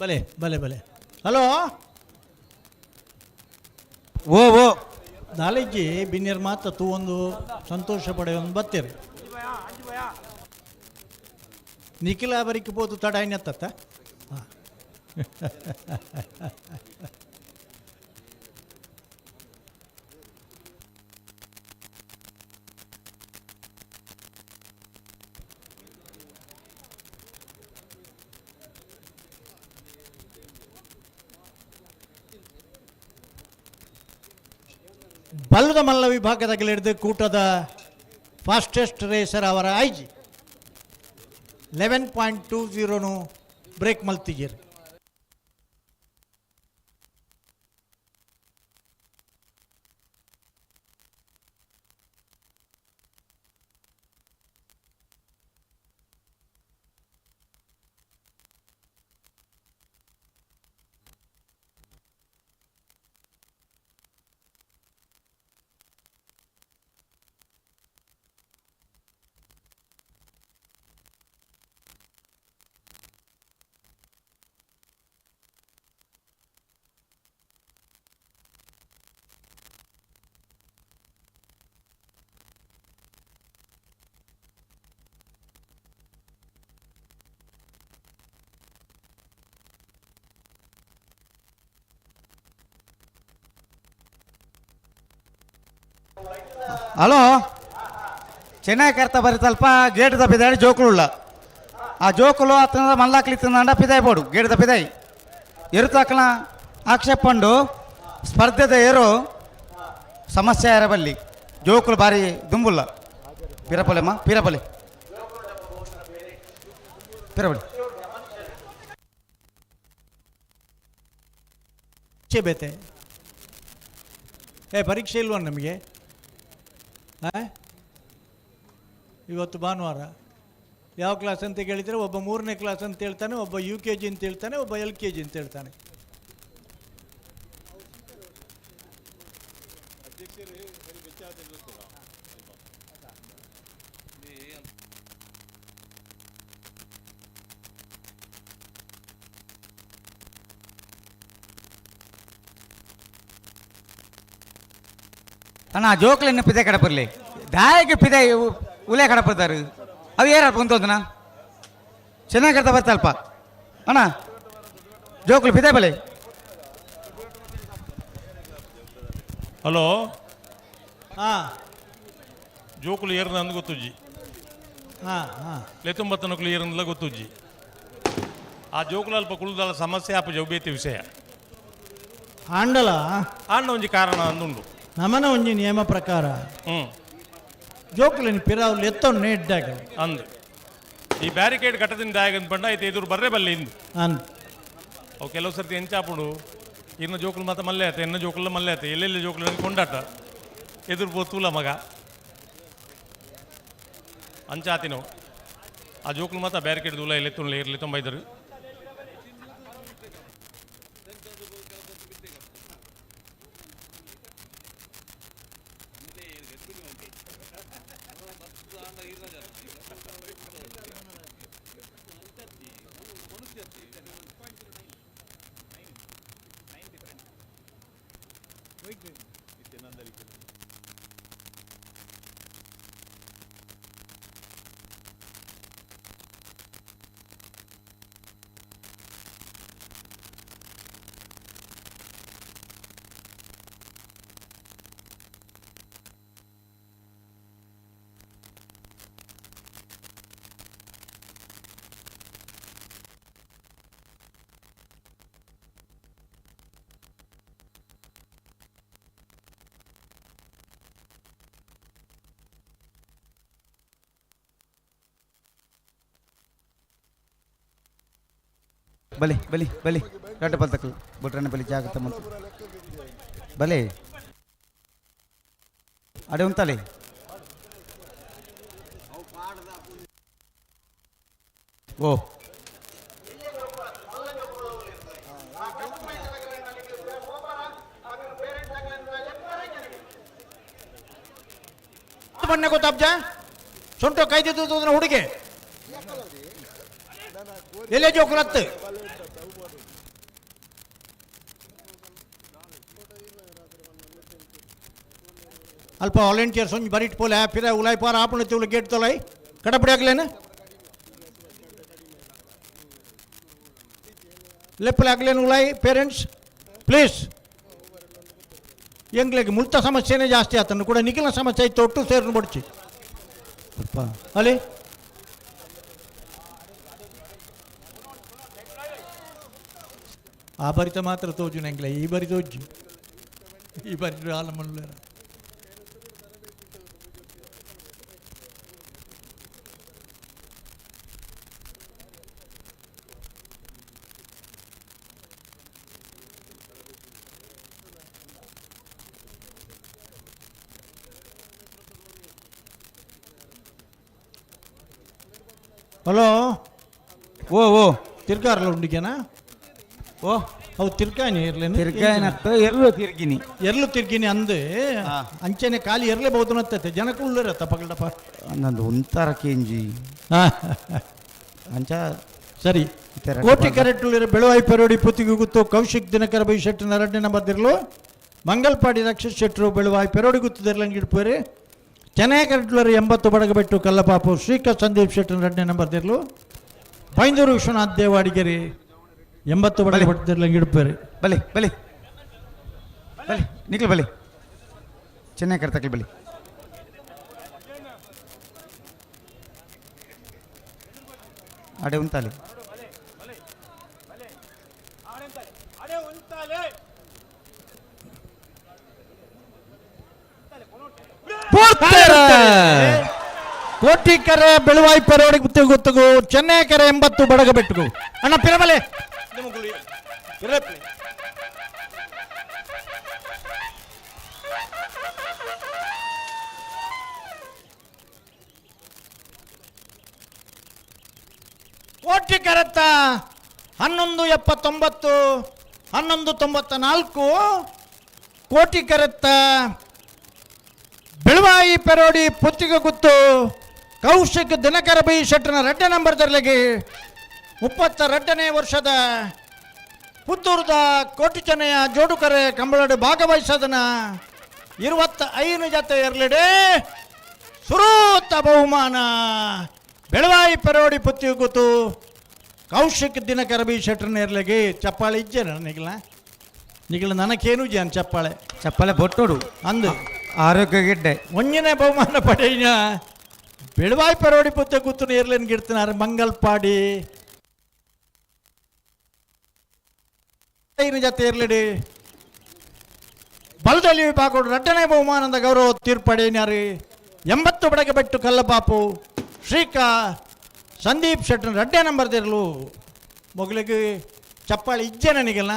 Speaker 9: ಭಲೆ ಭಲೆ ಭಲೆ. ಹಲೋ
Speaker 2: ಓ ಓ
Speaker 9: ನಾಲೆಜ್ಜಿ ಬಿನ್ಯರ್ ಮಾತ ತೂ ಒಂದು ಸಂತೋಷ ಪಡೆ ಒಂದು ಬತ್ತೀರಿ ನಿಖಿಲ ಬರಿಕೆ ಬೋದು ತಡ ಇನ್ನತ್ತ ಬಲ್ಲದ ಮಲ್ಲ ವಿಭಾಗದಾಗಲಿಡಿದು ಕೂಟದ ಫಾಸ್ಟೆಸ್ಟ್ ರೇಸರ್ ಅವರ ಐಜಿ 11.20 ಬ್ರೇಕ್ ಮಲ್ತಿದ್ದೀರಿ.
Speaker 2: ಹಲೋ ಚೆನ್ನಾಗಿ ಕರ್ತಾ ಬರೀ ಸ್ವಲ್ಪ ಗೇಟ್ ತಪ್ಪಿದಾಡಿ ಜೋಕುಳುಳ್ಳ ಆ ಜೋಕುಲು ಅತ್ತನ ಮಲ್ಲಾಕ್ಲಿತ್ತಂಡ ಪಿದಾಯಿ ಬೋಡು ಗೇಟ್ ತಪ್ಪಿದಾಯಿ ಎರುತಾಕಲ ಆಕ್ಷೇಪ ಪಂಡು ಸ್ಪರ್ಧೆದ ಏರು ಸಮಸ್ಯೆ ಇರಬಲ್ಲಿ ಜೋಕುಲು ಭಾರಿ ದುಂಬುಲ್ಲ ಪಿರಪಲೆಮ್ಮ ಪಿರಪಲೆ ಪಿರಪಲೆ
Speaker 9: ಬೇತೆ ಪರೀಕ್ಷೆ ಇಲ್ವ ನಮಗೆ? ಇವತ್ತು ಭಾನುವಾರ ಯಾವ ಕ್ಲಾಸ್ ಅಂತ ಕೇಳಿದರೆ ಒಬ್ಬ 3ನೇ ಕ್ಲಾಸ್ ಅಂತ ಹೇಳ್ತಾನೆ, ಒಬ್ಬ UKG ಅಂತ ಹೇಳ್ತಾನೆ, ಒಬ್ಬ LKG ಅಂತ ಹೇಳ್ತಾನೆ.
Speaker 2: ಅಣ್ಣ ಜೋಕ್ಲನ್ನು ಪಿದೆ ಕಡಪರ್ಲಿ ದಾಯಕ್ಕೆ ಪಿದೆ ಉಲೆ ಕಡಪರ್ತಾರು ಅವು ಏರಪ್ಪ ಕುಂತೋದನ ಚೆನ್ನಾಗಿ ಕರ್ತಾ ಬರ್ತಲ್ಪ ಅಣ್ಣ ಜೋಕ್ಲು ಪಿದೆ ಬಲೆ.
Speaker 8: ಹಲೋ
Speaker 9: ಹಾಂ
Speaker 8: ಜೋಕುಲು ಏರ್ನ ಅಂದು ಗೊತ್ತುಜ್ಜಿ
Speaker 9: ಹಾಂ ಹಾಂ
Speaker 8: ಲೆತ್ತೊಂಬತ್ತನಕುಲು ಏರನ್ಲ ಗೊತ್ತುಜ್ಜಿ ಆ ಜೋಕುಲು ಅಲ್ಪ ಕುಳುದಾಲ ಸಮಸ್ಯೆ ಆಪ ಜೌಬೇತಿ ವಿಷಯ
Speaker 9: ಆಂಡಲ
Speaker 8: ಆಂಡ ಒಂಜಿ ಕಾರಣ ಅಂದುಂಡು
Speaker 9: ನಮನ ಒಂಜಿ ನಿಯಮ ಪ್ರಕಾರ ಜೋಕುಲಿನ ಪಿರಾವುಲು ಎತ್ತೊಂಡು ನೆಡ್ಡಾಗ
Speaker 8: ಅಂದು ಈ ಬ್ಯಾರಿಕೇಡ್ ಕಟ್ಟದಿಂದ ದಾಯಗಂತ ಪಂಡ ಐತೆ ಎದುರು ಬರ್ರೆ ಬಲ್ಲೆ ಇಂದು
Speaker 9: ಅಂದು
Speaker 8: ಅವು ಕೆಲವು ಸರ್ತಿ ಎಂಚಾಪುಡು ಇನ್ನ ಜೋಕುಲು ಮಾತ ಮಲ್ಲೆ ಆತ ಎನ್ನ ಜೋಕುಲ ಮಲ್ಲೆ ಆತ ಎಲ್ಲೆಲ್ಲಿ ಜೋಕುಲ ಕೊಂಡಾಟ ಎದುರು ಪೋತೂಲ ಮಗ ಅಂಚಾತಿನವು ಆ ಜೋಕುಲು ಮಾತ ಬ್ಯಾರಿಕೇಡ್ ದೂಲ ಎಲೆತ್ತುಳ್ಳೆ ಇರಲಿ ತೊಂಬೈದರು
Speaker 2: ಬಲಿ ಬಲಿ ಬಲಿ ರಡ್ಡ ಬಲ್ತಕ್ಕಲು ಬೊಟ್ರನೆ ಬಲಿ ಜಾಗ್ರತ ಮಂತು ಬಲೆ ಅಡೆ ಉಂತಲೆ ಓ
Speaker 9: ಬಣ್ಣ ಗೊತ್ತಾಬ್ಜ ಸೊಂಟು ಕೈದಿದ್ದು ಹುಡುಗಿ ಎಲ್ಲೇ ಜೋಕುಲತ್ತು ಅಲ್ಪ ವಾಲಂಟಿಯರ್ಸ್ ಒಂಜಿ ಬರಿಟ್ ಪೋಲೆ ಪಿರ ಉಲಾಯ್ ಪಾರ ಆಪಣ ತಿವ್ಲು ಗೇಟ್ ತೊಲೈ ಕಡಪಡಿ ಆಗ್ಲೇನ ಲೆಪ್ಪಲೆ ಆಗ್ಲೇನು ಉಲಾಯ್ ಪೇರೆಂಟ್ಸ್ ಪ್ಲೀಸ್ ಎಂಗ್ಲಿಗೆ ಮುಲ್ತ ಸಮಸ್ಯೆನೇ ಜಾಸ್ತಿ ಆತನು ಕೂಡ ನಿಖಿಲ ಸಮಸ್ಯೆ ಇತ್ತು ಒಟ್ಟು ಸೇರ್ನು ಬಡ್ಚಿ ಅಲ್ಲಿ ಆ ಬರಿತ ಮಾತ್ರ ತೋಜು ನಂಗ್ಲೆ ಈ ಬರಿ ತೋಜು ಈ ಬರಿ ಹಾಲು ಮಲ್ಲ ಹಲೋ ಓ ಓ ತಿರ್ಗಾರಲ್ಲ ಉಂಡಿಗೆನಾ ಓ ಅವು ತಿರ್ಗಾನಿ ಇರ್ಲೇನು ಎರ್ಲು ತಿರ್ಗಿನಿ ಅಂದು ಅಂಚೆನೆ ಖಾಲಿ ಇರ್ಲೇಬಹುದು ನತ್ತೈತೆ ಜನಕ್ಕೆ ಉಳ್ಳರತ್ತ ಪಗಲ್ಡಪ್ಪ
Speaker 2: ನಂದು ಒಂಥರ ಕೇಂಜಿ ಅಂಚ
Speaker 9: ಸರಿ ಕೋಟಿ ಕ್ಯಾರೆಟ್ ಉಳ್ಳಿರ ಬೆಳವಾಯಿ ಪೆರೋಡಿ ಪುತ್ತಿಗೆ ಗುತ್ತು ಕೌಶಿಕ್ ದಿನಕರ ಬೈ ಶೆಟ್ಟಿ 2ನೇ ನಂಬರ್ದಿರ್ಲು ಮಂಗಲ್ಪಾಡಿ ರಕ್ಷಿತ್ ಶೆಟ್ಟರು ಬೆಳವಾಯಿ ಪೆರೋಡಿ ಗುತ್ತದಿರ್ಲಂಗೆ ಇಡ್ಪೇರಿ ಚೆನ್ನೈ ಕ್ಯಾರೆಟ್ಲರು 80 ಬಡಗಬೆಟ್ಟು ಕಲ್ಲಪಾಪು ಶ್ರೀಕಾಂತ್ ಸಂದೀಪ್ ಶೆಟ್ಟಿ 2ನೇ ನಂಬರ್ದಿರ್ಲು ಪೈಂದೂರು ವಿಶ್ವನಾಥ್ ದೇವಾಡಿಗೆರಿ 80 ಬಡಗಬೆಟ್ಟದಿರ್ಲಂಗೆ ಇಡ್ಪೇರಿ
Speaker 2: ಬಲಿ ಬಲಿ ಬಲಿ ನಿಕ್ಲು ಬಲಿ ಚೆನ್ನೈ ಕರ್ತಕ್ಲಿ ಬಲಿ ಅಡೆ ಉಂತಾಲಿ
Speaker 9: ಕೋಟಿ ಕೆರೆ ಬೆಳವಾಯಿ ಪೆರೋಡಿ ಗುತ್ತಿಗೂ ಚೆನ್ನೈ ಕೆರೆ 80 ಬಡಗಬೆಟ್ಟುಗು ಅಣ್ಣ ಪಿರಮಲೆ ಕೋಟಿ ಕೆರೆತ್ತ 1179 1194 ಕೋಟಿ ಕೆರೆತ್ತ ಬೆಳವಾಯಿ ಪೆರೋಡಿ ಪುತ್ತಿಗೆ ಗುತ್ತು ಕೌಶಿಕ್ ದಿನಕರ ಬೈ ಶೆಟ್ಟನ 2ನೇ ನಂಬರ್ದಲ್ಲಿಗೆ 32ನೇ ವರ್ಷದ ಪುತ್ತೂರದ ಕೋಟಿ ಚೆನ್ನಯ ಜೋಡುಕರೆ ಕಂಬಳಡೆ ಭಾಗವಹಿಸೋದನ 25 ಜೊತೆ ಇರಲಿಡೆ ಸುರೂತ ಬಹುಮಾನ ಬೆಳವಾಯಿ ಪೆರೋಡಿ ಪುತ್ತಿಗೆ ಗುತ್ತು ಕೌಶಿಕ್ ದಿನಕರ ಬೈ ಶೆಟ್ಟನ ಇರ್ಲಿಗೆ ಚಪ್ಪಾಳೆ ಇಜ್ಜೇನ ನಿಖಿಲ ನನಗೇನು ಜಾನ್ ಚಪ್ಪಾಳೆ ಬೊಟ್ಟೋಡು ಅಂದು
Speaker 2: ಆರೋಗ್ಯ ಗೆಡ್ಡೆ
Speaker 9: ಒಂಜನೇ ಬಹುಮಾನ ಪಡೆಯಿನ ಬೆಳವಾಯಿ ಪೆರೋಡಿ ಪುತ್ತ ಕೂತು ಏರ್ಲೇನ್ ಗಿಡ್ತಿನಾರೆ ಮಂಗಲ್ಪಾಡಿ ಜೊತೆ ಇರ್ಲಿಡಿ ಬಲದಲ್ಲಿ ವಿಭಾಗ 2ನೇ ಬಹುಮಾನದ ಗೌರವ ತೀರ್ಪಡೆಯಿನಾರು 80 ಬಡಗಬೆಟ್ಟು ಕಲ್ಲಪಾಪು ಶ್ರೀಕಾ ಸಂದೀಪ್ ಶೆಟ್ಟನ್ 2ನೇ ನಂಬರ್ದಿರಲು ಮೊಗಲಿಗೆ ಚಪ್ಪಾಳಿ ಇಜ್ಜೆ ನನಗೆಲ್ಲ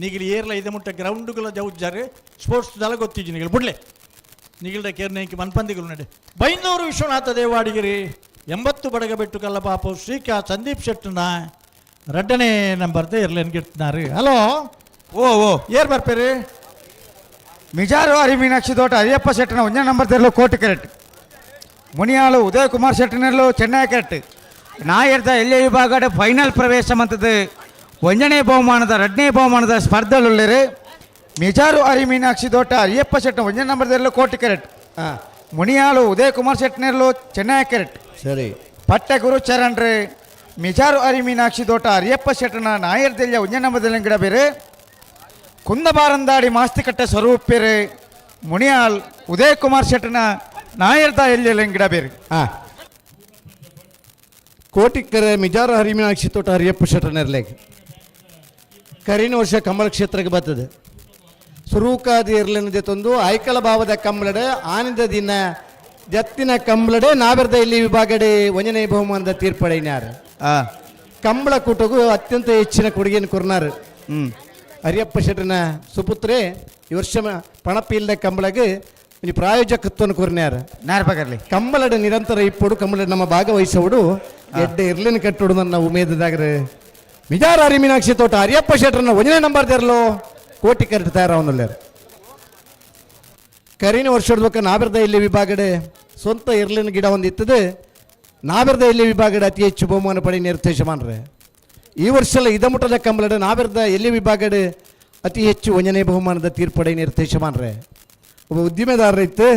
Speaker 9: ನಿಗಿಲಿ ಏರ್ಲ ಇದೆ ಮುಟ್ಟ ಗ್ರೌಂಡುಗಳ ಜೌಜ್ಜಾರು ಸ್ಪೋರ್ಟ್ಸ್ ದಳ ಗೊತ್ತಿಜ್ಜಿ ನಿಗಲು ಬಿಡ್ಲೆ ನಿಗಿಲ್ದ ಕೇರ್ನೇಕಿ ಮನ್ಪಂದಿಗಳು ನಡೆ ಬೈಂದೂರು ವಿಶ್ವನಾಥ ದೇವಾಡಿಗಿರಿ 80 ಬಡಗಬೆಟ್ಟು ಕಲ್ಲಪಾಪು ಶ್ರೀಕಾ ಸಂದೀಪ್ ಶೆಟ್ಟನ 2ನೇ ನಂಬರ್ದೆ ಇರ್ಲೇನ್ ಗಿಡ್ತಿನಾರು ಹಲೋ
Speaker 2: ಓ ಓ
Speaker 9: ಏರ್ ಬರ್ಪೇರಿ
Speaker 2: ಮಿಜಾರು ಹರಿ ಮೀನಾಕ್ಷಿ ತೋಟ ಅಯ್ಯಪ್ಪ ಶೆಟ್ಟನ 1ನೇ ನಂಬರ್ ತೆರಲು ಕೋಟಿ ಕ್ಯಾರೆಟ್ ಮುನಿಯಾಳು ಉದಯ್ ಕುಮಾರ್ ಶೆಟ್ಟನರ್ಲು ಚೆನ್ನೈ ಕ್ಯಾರೆಟ್ ನಾಯರ್ದ ಎಲ್ಲೇ ವಿಭಾಗದ ಫೈನಲ್ ಪ್ರವೇಶ ಮಂತದ್ದು 1ನೇ ಬಹುಮಾನದ 2ನೇ ಬಹುಮಾನದ ಸ್ಪರ್ಧೆಯುಳ್ಳರು ಮಿಜಾರು ಹರಿ ಮೀನಾಕ್ಷಿ ತೋಟ ಅಯ್ಯಪ್ಪ ಶೆಟ್ಟನ 1ನೇ ನಂಬರ್ ತೆರಲು ಕೋಟಿ ಕ್ಯಾರೆಟ್ ಮುನಿಯಾಳು ಉದಯ್ ಕುಮಾರ್ ಶೆಟ್ಟನರ್ಲು ಚೆನ್ನೈ ಕ್ಯಾರೆಟ್
Speaker 9: ಸರಿ
Speaker 2: ಪಟ್ಟೆ ಗುರು ಚರಣ್ರೆ ಮಿಜಾರು ಹರಿ ಮೀನಾಕ್ಷಿ ತೋಟ ಅರಿಯಪ್ಪ ಶೆಟ್ಟನ ನಾಯರ್ದೆಲ್ಲ 1ನೇ ನಂಬರ್ದಲ್ಲಿ ಗಿಡ ಬೇರೆ ಕುಂದಬಾರಂದಾಡಿ ಮಾಸ್ತಿಕಟ್ಟೆ ಸ್ವರೂಪೇರೆ ಮುನಿಯಾಲ್ ಉದಯ್ ಕುಮಾರ್ ಶೆಟ್ಟನ ನಾಯರ್ದ ಎಲ್ಲ ಗಿಡ ಬೇರೆ
Speaker 11: ಕೋಟಿಕೆರೆ ಮಿಜಾರ ಹರಿಮೀನಾಕ್ಷಿ ತೋಟ ಹರಿಯಪ್ಪ ಶೆಟ್ಟನರ್ಲೆಗೆ ಕರಿನ ವರ್ಷ ಕಮಲ ಕ್ಷೇತ್ರಕ್ಕೆ ಬರ್ತದೆ ಸುರೂಕಾದಿ ಇರ್ಲಿನದೆ ತಂದು ಐಕಲ ಭಾವದ ಕಂಬಳಡೆ ಆನಂದ ದಿನ ಜತ್ತಿನ ಕಂಬಳಡೆ ನಾವೆರ್ದ ಇಲ್ಲಿ ವಿಭಾಗಡೆ 1ನೇ ಬಹುಮಾನದ ತೀರ್ಪಡೆಯಿನಾರು ಕಂಬಳ ಕೂಟಗೂ ಅತ್ಯಂತ ಹೆಚ್ಚಿನ ಕೊಡುಗೆಯನ್ನು ಕೊರ್ನಾರು ಹರಿಯಪ್ಪ ಶೆಟ್ಟನ ಸುಪುತ್ರೆ ಈ ವರ್ಷ ಪಣಪಿ ಇಲ್ಲದ ಕಂಬಳಗೆ ಪ್ರಾಯೋಜಕತ್ವವನ್ನು ಕೊರ್ನ್ಯಾರ
Speaker 2: ನಾರ್ಬಗರ್ಲಿ
Speaker 11: ಕಂಬಳಡೆ ನಿರಂತರ ಇಪ್ಪಡು ಕಂಬಳ ನಮ್ಮ ಭಾಗವಹಿಸೋಡು ಎಡ್ಡೆ ಇರ್ಲಿನ ಕಟ್ಟೋಡು ನನ್ನ ಉಮೇದದಾಗ್ರೆ ಮಿಜಾರ ಹರಿ ಮೀನಾಕ್ಷಿ ತೋಟ ಹರಿಯಪ್ಪ ಶೆಟ್ಟರನ್ನ 1ನೇ ನಂಬರ್ ತೆರಲು ಕೋಟಿ ಕ್ಯಾರೆಟ್ ತಯಾರವನ್ನಲ್ಲಾರು ಕರಿನ ವರ್ಷದ ಬಕ್ಕ ನಾವೆರ್ದ ಇಲ್ಲಿ ವಿಭಾಗಡೆ ಸ್ವಂತ ಇರ್ಲಿನ ಗಿಡ ಒಂದು ಇತ್ತದೆ
Speaker 9: ನಾವೆರ್ದ ಎಲ್ಲಿ ವಿಭಾಗದ ಅತಿ ಹೆಚ್ಚು ಬಹುಮಾನ ಪಡೆ ನಿರ್ದೇಶಮಾನ್ರೆ ಈ ವರ್ಷ ಇದಮುಟ್ಟದ ಕಂಬಳದ ನಾವೆರ್ದ ಎಲ್ಲಿ ವಿಭಾಗದ ಅತಿ ಹೆಚ್ಚು ಒಂದನೇ ಬಹುಮಾನದ ತೀರ್ಪಡೆ ನಿರ್ದೇಶಮಾನ್ರೆ ಒಬ್ಬ ಉದ್ದಿಮೆದಾರರ ಇತ್ತು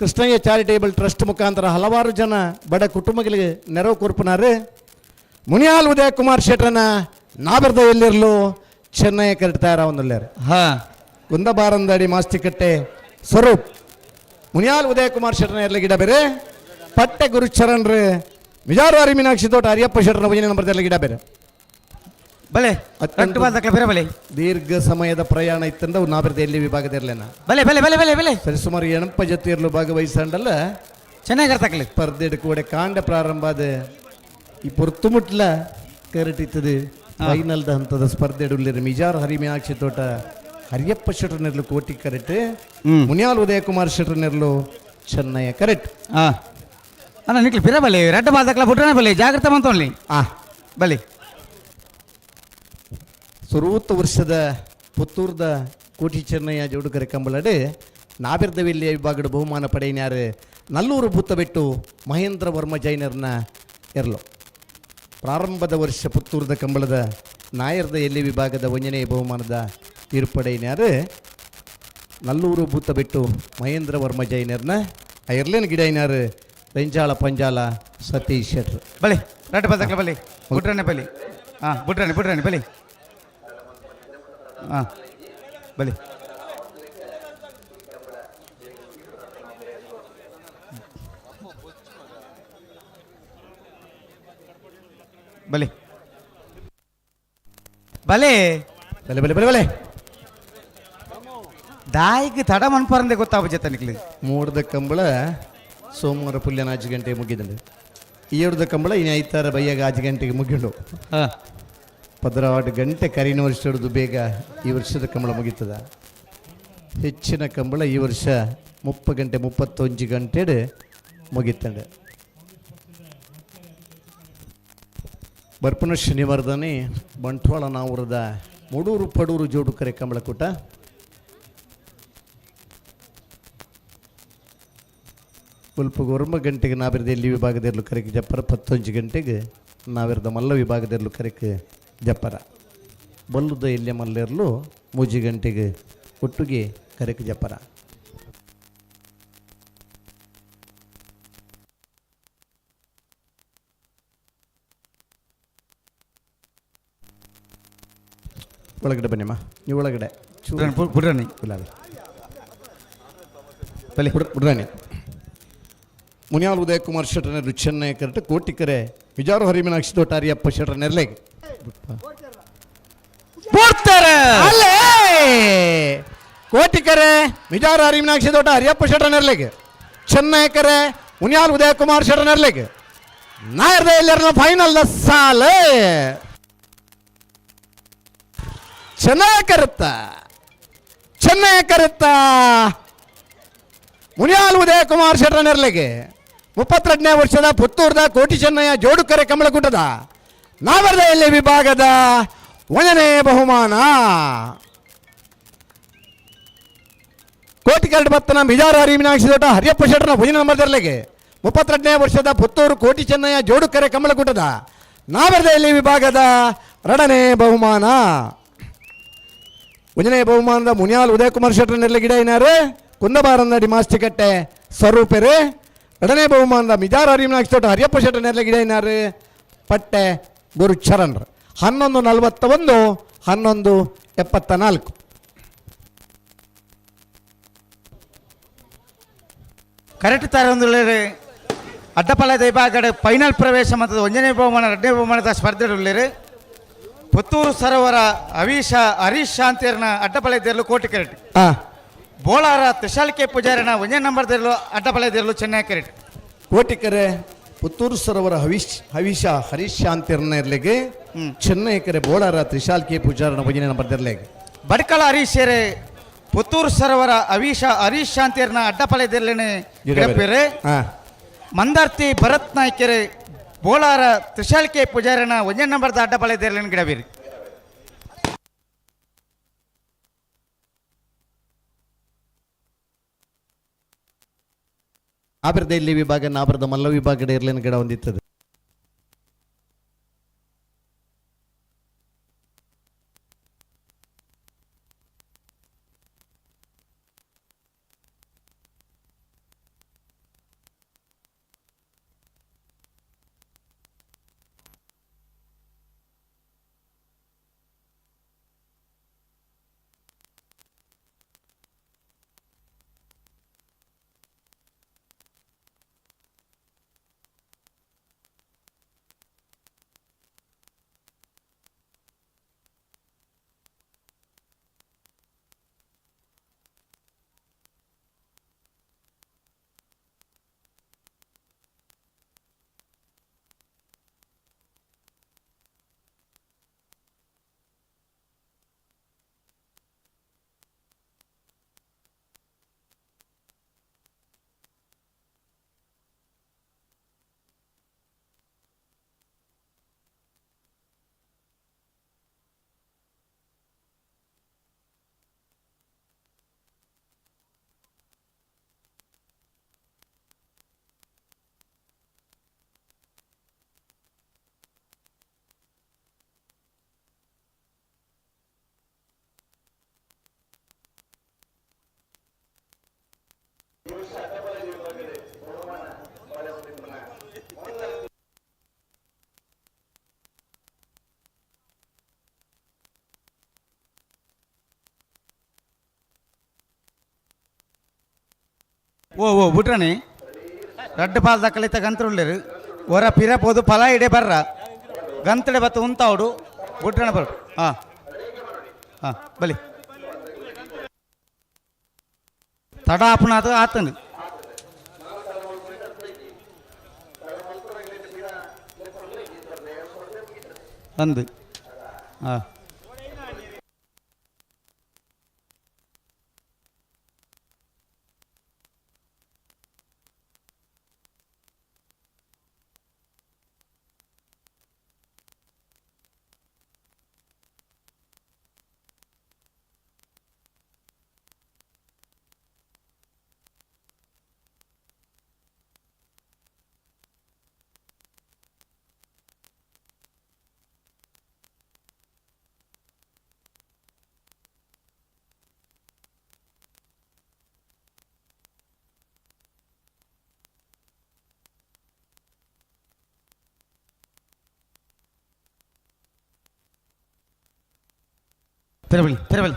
Speaker 9: ಕೃಷ್ಣಯ್ಯ ಚಾರಿಟೇಬಲ್ ಟ್ರಸ್ಟ್ ಮುಖಾಂತರ ಹಲವಾರು ಜನ ಬಡ ಕುಟುಂಬಗಳಿಗೆ ನೆರವು ಕೊರ್ಪನಾರು ಮುನಿಯಾಲ್ ಉದಯ ಕುಮಾರ್ ಶೆಟ್ರನ ನಾಬರ್ದ ಎಲ್ಲಿರಲು ಚೆನ್ನೈ ಕರೆಡ್ತಾರ ಒಂದಲ್ಲಾರ ಕುಂದಬಾರಂದಡಿ ಮಾಸ್ತಿಕಟ್ಟೆ ಸ್ವರೂಪ್ ಮುನಿಯಾಲ್ ಉದಯ ಕುಮಾರ್ ಶೆಟ್ರನ ಎಲ್ಲ ಗಿಡ ಬೇರೆ ಪಟ್ಟೆ ಗುರುಚರಣ್ರು ವಿಜಾರವಾರಿ ಮೀನಾಕ್ಷಿ ತೋಟ ಹರಿಯಪ್ಪ ಶೆಟ್ರನ ಭಜನೆ ನಂಬರ್ದೆಲ್ಲ ಗಿಡ ಬೇರೆ
Speaker 2: ಬಲೆ ಬೇರೆ ಬಲೆ
Speaker 9: ದೀರ್ಘ ಸಮಯದ ಪ್ರಯಾಣ ಇತ್ತಂದ ನಾಬರ್ದ ಎಲ್ಲಿ ವಿಭಾಗದಿರ್ಲೇನ
Speaker 2: ಬಲೆ ಬಲೆ ಬಲೆ ಬಲೆ ಬಲೆ
Speaker 9: ಸರಿ ಸುಮಾರು ಎಣಪ ಜೊತೆ ಇರಲು ಭಾಗವಹಿಸಂಡಲ್ಲ
Speaker 2: ಚೆನ್ನಾಗಿರ್ತಕ್ಕಲೆ
Speaker 9: ಸ್ಪರ್ಧೆ ಕೂಡ ಕಾಂಡ ಪ್ರಾರಂಭ ಆದ ಈ ಪೊರ್ತುಮುಟ್ಲ ಕರಟಿತ್ತದು ಫೈನಲ್ದ ಹಂತದ ಸ್ಪರ್ಧೆ ಮಿಜಾರ್ ಹರಿ ಮೀನಾಕ್ಷಿ ತೋಟ ಹರಿಯಪ್ಪ ಶೆಟ್ರನೆರ್ಲು ಕೋಟಿ ಕರೆಕ್ಟ್ ಮುನಿಯಾಲ್ ಉದಯ ಕುಮಾರ್ ಶೆಟ್ರನೆರ್ಲು ಚೆನ್ನೈ ಕರೆಕ್ಟ್
Speaker 2: ಅಣ್ಣ ನಿಕ್ಲಿ ಬಿರ ಬಲೆ ರೆಡ್ ಬಾದಕ್ಲ ಬುಟ್ರನ ಬಲೆ ಜಾಗ್ರತೆ ಮಂತೋನ್ಲಿ ಬಲೆ
Speaker 9: ಸುರೂತ ವರ್ಷದ ಪುತ್ತೂರ್ದ ಕೋಟಿ ಚೆನ್ನಯ್ಯ ಜೋಡುಕರೆ ಕಂಬಳಡೆ ನಾಬಿರ್ದವಿಲ್ಲಿಯ ವಿಭಾಗದ ಬಹುಮಾನ ಪಡೆಯಿನ್ಯಾರು ನಲ್ಲೂರು ಬೂತ ಬಿಟ್ಟು ಮಹೇಂದ್ರ ವರ್ಮ ಜೈನರ್ನ ಎರಲು ಪ್ರಾರಂಭದ ವರ್ಷ ಪುತ್ತೂರ್ದ ಕಂಬಳದ ನಾಯರ್ದ ಎಲ್ಲಿ ವಿಭಾಗದ ಒಂದನೇ ಬಹುಮಾನದ ತೀರ್ಪಡೆಯಿನ್ಯಾರು ನಲ್ಲೂರು ಬೂತ ಬಿಟ್ಟು ಮಹೇಂದ್ರ ವರ್ಮ ಜೈನರ್ನ ಐರ್ಲೇನ್ ಗಿಡೈನ್ಯಾರು ರೆಂಜಾಳ ಪಂಜಾಲ ಸತೀಶ್ ಶೆಟ್ರು
Speaker 2: ಬಲೆ ರೆಡ್ ಬಾದಕ್ಲ ಬಲೆ ಬುಟ್ರನೆ ಬಲೆ ಬುಟ್ರನೆ ಬುಟ್ರನೆ ಬಲೆ ಬಲೆ ಬಲೆ ಬಲೆ
Speaker 9: ಬಲೆ ಬಲೆ ಬಲೆ ಬಲೆ
Speaker 2: ದಾಯಿಗೆ ತಡ ಮನ್ಪರಂದೆ ಗೊತ್ತಾಗ ನಿಕ್ಲಿ
Speaker 9: ಮೂಡ್ದ ಕಂಬಳ ಸೋಮವಾರ ಪುಲ್ಯನ 5 ಗಂಟೆಗೆ ಮುಗಿದಂಡು ಈ 2 ಕಂಬಳ ಇನ್ನು 5 ಬೈಯಾಗ 5 ಗಂಟೆಗೆ ಮುಗಿಂಡು 16 ಗಂಟೆ ಕರಿನ ವರ್ಷ ಹಿಡಿದು ಬೇಗ ಈ ವರ್ಷದ ಕಂಬಳ ಮುಗೀತದ ಹೆಚ್ಚಿನ ಕಂಬಳ ಈ ವರ್ಷ 30 ಗಂಟೆ 31 ಗಂಟೆ ಮುಗಿತಂಡೆ ಬರ್ಪನ ಶನಿವಾರದನೇ ಬಂಟ್ವಾಳ ನಾವೂರದ ಮೂಡೂರು ಪಡೂರು ಜೋಡು ಕರೆ ಕಂಬಳಕೂಟ ಸ್ವಲ್ಪ ಗೊರ್ಮ ಗಂಟೆಗೆ ನಾವಿರದ ಎಲ್ಲಿ ವಿಭಾಗದಲ್ಲೂ ಕರೆಗೆ ಜಪ್ಪರ 11 ಗಂಟೆಗೆ ನಾವಿರದ ಮಲ್ಲ ವಿಭಾಗದಲ್ಲೂ ಕರೆಗೆ ಜಪ್ಪರ ಬಲ್ಲುದ ಎಲ್ಲಿ ಮಲ್ಲೆರ್ಲು 3 ಗಂಟೆಗೆ ಒಟ್ಟಿಗೆ ಕರೆಗೆ ಜಪ್ಪರ ಒಳಗಡೆ ಬನ್ನಿಮ್ಮ ನೀವು ಒಳಗಡೆ
Speaker 2: ಬುಡ್ರಾಣಿ
Speaker 9: ಬಲೆ ಬುಡ್ರಾಣಿ ಮುನಿಯಾಲ್ ಉದಯ ಕುಮಾರ್ ಶೆಟ್ರನೆರ್ಲು ಚೆನ್ನೈ ಕರೆಕ್ಟ್ ಕೋಟಿಕರೆ ವಿಜಾರು ಹರಿಮೀನಾಕ್ಷಿ ತೋಟ ಹರಿಯಪ್ಪ ಶೆಟ್ರನೆರ್ಲೆಗೆ ಅಲ್ಲೇ ಕೋಟಿಕರೆ ವಿಜಾರು ಹರಿಮೀನಾಕ್ಷಿ ತೋಟ ಹರಿಯಪ್ಪ ಶೆಟ್ರನೆರ್ಲೆಗೆ ಚೆನ್ನೈ ಕರೆ ಮುನಿಯಾಲ್ ಉದಯ ಕುಮಾರ್ ಶೆಟ್ರನೆರ್ಲೆಗೆ ನಾಯರ್ದ ಎಲ್ಲರನ್ನ ಫೈನಲ್ ಸಾಲ ಚೆನ್ನೈ ಕರುತ್ತಾ ಮುನಿಯಾಲ್ ಉದಯ ಕುಮಾರ್ ಶೆಟ್ರನೆರ್ಲೆಗೆ 32ನೇ ವರ್ಷದ ಪುತ್ತೂರ್ದ ಕೋಟಿ ಚೆನ್ನಯ್ಯ ಜೋಡುಕರೆ ಕಮಲಗುಡ್ಡದ ನಾವರ್ದ ಎಲ್ಲಿ ವಿಭಾಗದ 1ನೇ ಬಹುಮಾನ ಕೋಟಿ ಕರಡು ಬತ್ತನ ಮಿಜಾರ ಹರಿ ಮೀನಾಕ್ಷಿ ತೋಟ ಹರಿಯಪ್ಪ ಶೆಟ್ರನ ಭುಜನ ನಂಬರ್ದರ್ಲೆಗೆ 32ನೇ ವರ್ಷದ ಪುತ್ತೂರು ಕೋಟಿ ಚೆನ್ನಯ್ಯ ಜೋಡುಕರೆ ಕಮಲಗುಡ್ಡದ ನಾವರ್ದ ಎಲ್ಲಿ ವಿಭಾಗದ 2ನೇ ಬಹುಮಾನ 1ನೇ ಬಹುಮಾನದ ಮುನಿಯಾಲ್ ಉದಯ ಕುಮಾರ್ ಶೆಟ್ರನೆರ್ಲೆ ಗಿಡ ಏನಾರು ಕುಂದಬಾರಂದಡಿ ಮಾಸ್ತಿಕಟ್ಟೆ ಸ್ವರೂಪರು 2ನೇ ಬಹುಮಾನದ ಮಿಜಾರ ಹರಿ ಮೀನಾಕ್ಷಿ ತೋಟ ಹರಿಯಪ್ಪ ಶೆಟ್ರನೆರ್ಲೆ ಗಿಡ ಏನಾರು ಪಟ್ಟೆ ಗುರುಚರಣ್ರು 11:41 11:74
Speaker 2: ಕರೆಕ್ಟ್ ತರ ಒಂದು ಅಡ್ಡಪಾಳ್ಯದ ವಿಭಾಗದ ಫೈನಲ್ ಪ್ರವೇಶ ಮತ್ತು 1ನೇ ಬಹುಮಾನ 2ನೇ ಬಹುಮಾನದ ಸ್ಪರ್ಧೆ ಪುತ್ತೂರು ಸರೋವರ ಹರೀಶ್ ಶಾಂತಿಯರ್ನ ಅಡ್ಡಪಾಳ್ಯದಲ್ಲೂ ಕೋಟಿ ಕೆರೆಟ್ ಬೋಳಾರ ತ್ರಿಶಾಲ್ ಪೂಜಾರಿನ 1ನೇ ನಂಬರ್ದಲ್ಲೂ ಅಡ್ಡಪಾಳ್ಯದಲ್ಲೂ ಚೆನ್ನೈ ಕೆರೆಟ್
Speaker 9: ಕೋಟಿಕರೆ ಪುತ್ತೂರು ಸರೋವರ ಹರೀಶ್ ಶಾಂತಿಯರ್ನ ಇರ್ಲಿಗೆ ಚೆನ್ನೈ ಕರೆ ಬೋಳಾರ ತ್ರಿಶಾಲ್ ಪೂಜಾರನ 1ನೇ ನಂಬರ್ದರ್ಲೆಗೆ
Speaker 2: ಬಡ್ಕಳ ಹರೀಶರೇ ಪುತ್ತೂರು ಸರೋವರ ಹರೀಶ್ ಶಾಂತಿಯರ್ನ ಅಡ್ಡಪಾಳ್ಯದಲ್ಲಿನ ಗಿಡಪೇರೆ ಮಂದಾರ್ತಿ ಭರತ್ ನಾಯ್ಕೆರೆ ಬೋಳಾರ ತ್ರಿಶಾಲ್ ಪೂಜಾರಿನ 1ನೇ ನಂಬರ್ದ ಅಡ್ಡಪಾಳ್ಯದಲ್ಲಿನ ಗಿಡಬೇರಿ
Speaker 11: ಆಭರದ ಇಲ್ಲಿ ವಿಭಾಗ ಆಭರದ ಮಲ್ಲ ವಿಭಾಗದ ಇರ್ಲಿನ ಗಿಡ ಹೊಂದಿತ್ತದೆ.
Speaker 2: ಓ ಬಿಟ್ರನಿ ರಡ್ಡು ಪಾಲ್ ದಕ್ಕಲಿತ ಗಂತರುಳ್ಳೇರು ಹೊರ ಪಿರ ಪೋದು ಫಲ ಇಡೆ ಬರ್ರ ಗಂತಡೆ ಬತ್ತ ಉಂತಾವಡು ಬಿಟ್ರಣ ಬರು ಹಾಂ ಹಾಂ ಬಲಿ ತಡ ಆಪುನಾಥ ಆತನು ಅಂದು ಹಾಂ ತಿರುವಳಿ ತಿರುವಳಿ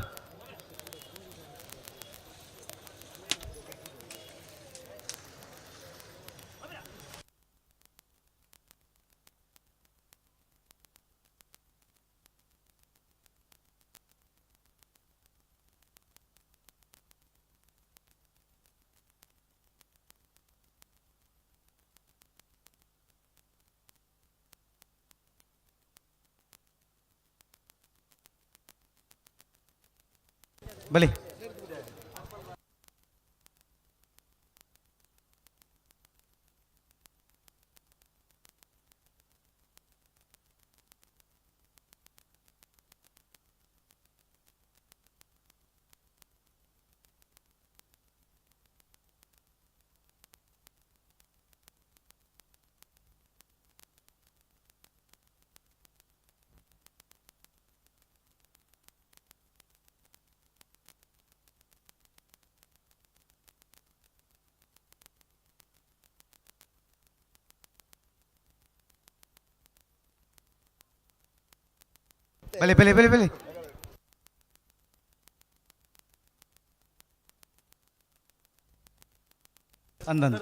Speaker 2: ಬಲಿ ಬಲಿ ಬಲಿ ಬಲಿ ಬಲಿ ಅಂದಂದು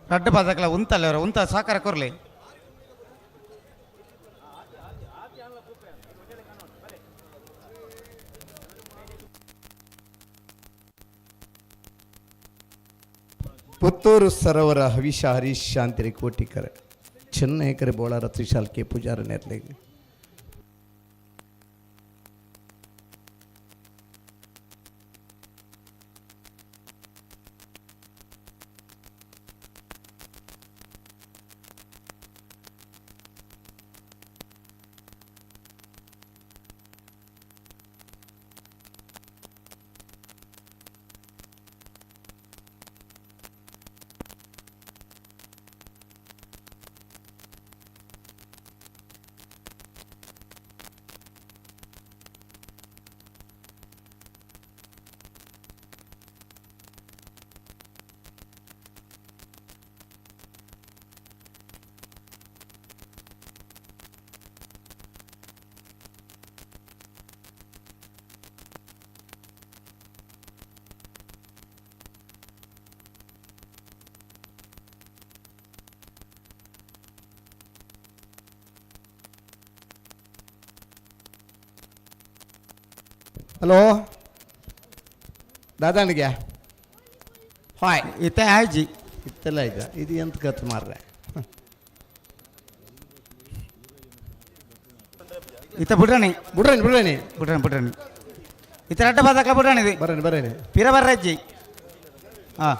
Speaker 2: ರಡ್ಡು ಪದಕಲ ಉಂತಲ್ಲ ಅವರ ಉಂತ ಸಾಕಾರ ಕೊರ್ಲಿ
Speaker 15: ಪುತ್ತೂರು ಸರೋವರ ಹವಿಷ ಹರೀಶ್ ಶಾಂತಿರಿ ಕೋಟಿಕರ ಚೆನ್ನೈಕರ ಬೋಳಾರ ತ್ರಿಶಾಲ್ ಕೆ ಪೂಜಾರ ನೆರ್ಲೆಗೆ ಹಲೋ ದಾದಾನಿಗೆ ಹಾಯ್
Speaker 2: ಇತ್ತೆ ಆಯ್ಜಿ
Speaker 15: ಇತ್ತೆಲ್ಲ ಇದೆ ಇದು ಎಂತ ಕತ್ ಮಾರ್ರೆ
Speaker 2: ಇತ್ತ ಬಿಡ್ರಾಣಿ
Speaker 15: ಬಿಡ್ರೇನಿ ಬಿಡ್ರೇನಿ
Speaker 2: ಬಿಡ್ರಾಣಿ ಬಿಡ್ರಾಣಿ ಇತ್ತ ರಡ್ಡ ಪದಕಲ ಬಿಡ್ರಾಣಿ ಇದು
Speaker 15: ಬರೇನಿ ಬರೇನಿ
Speaker 2: ಪಿರ ಬರ್ರಜ್ಜಿ ಹಾಂ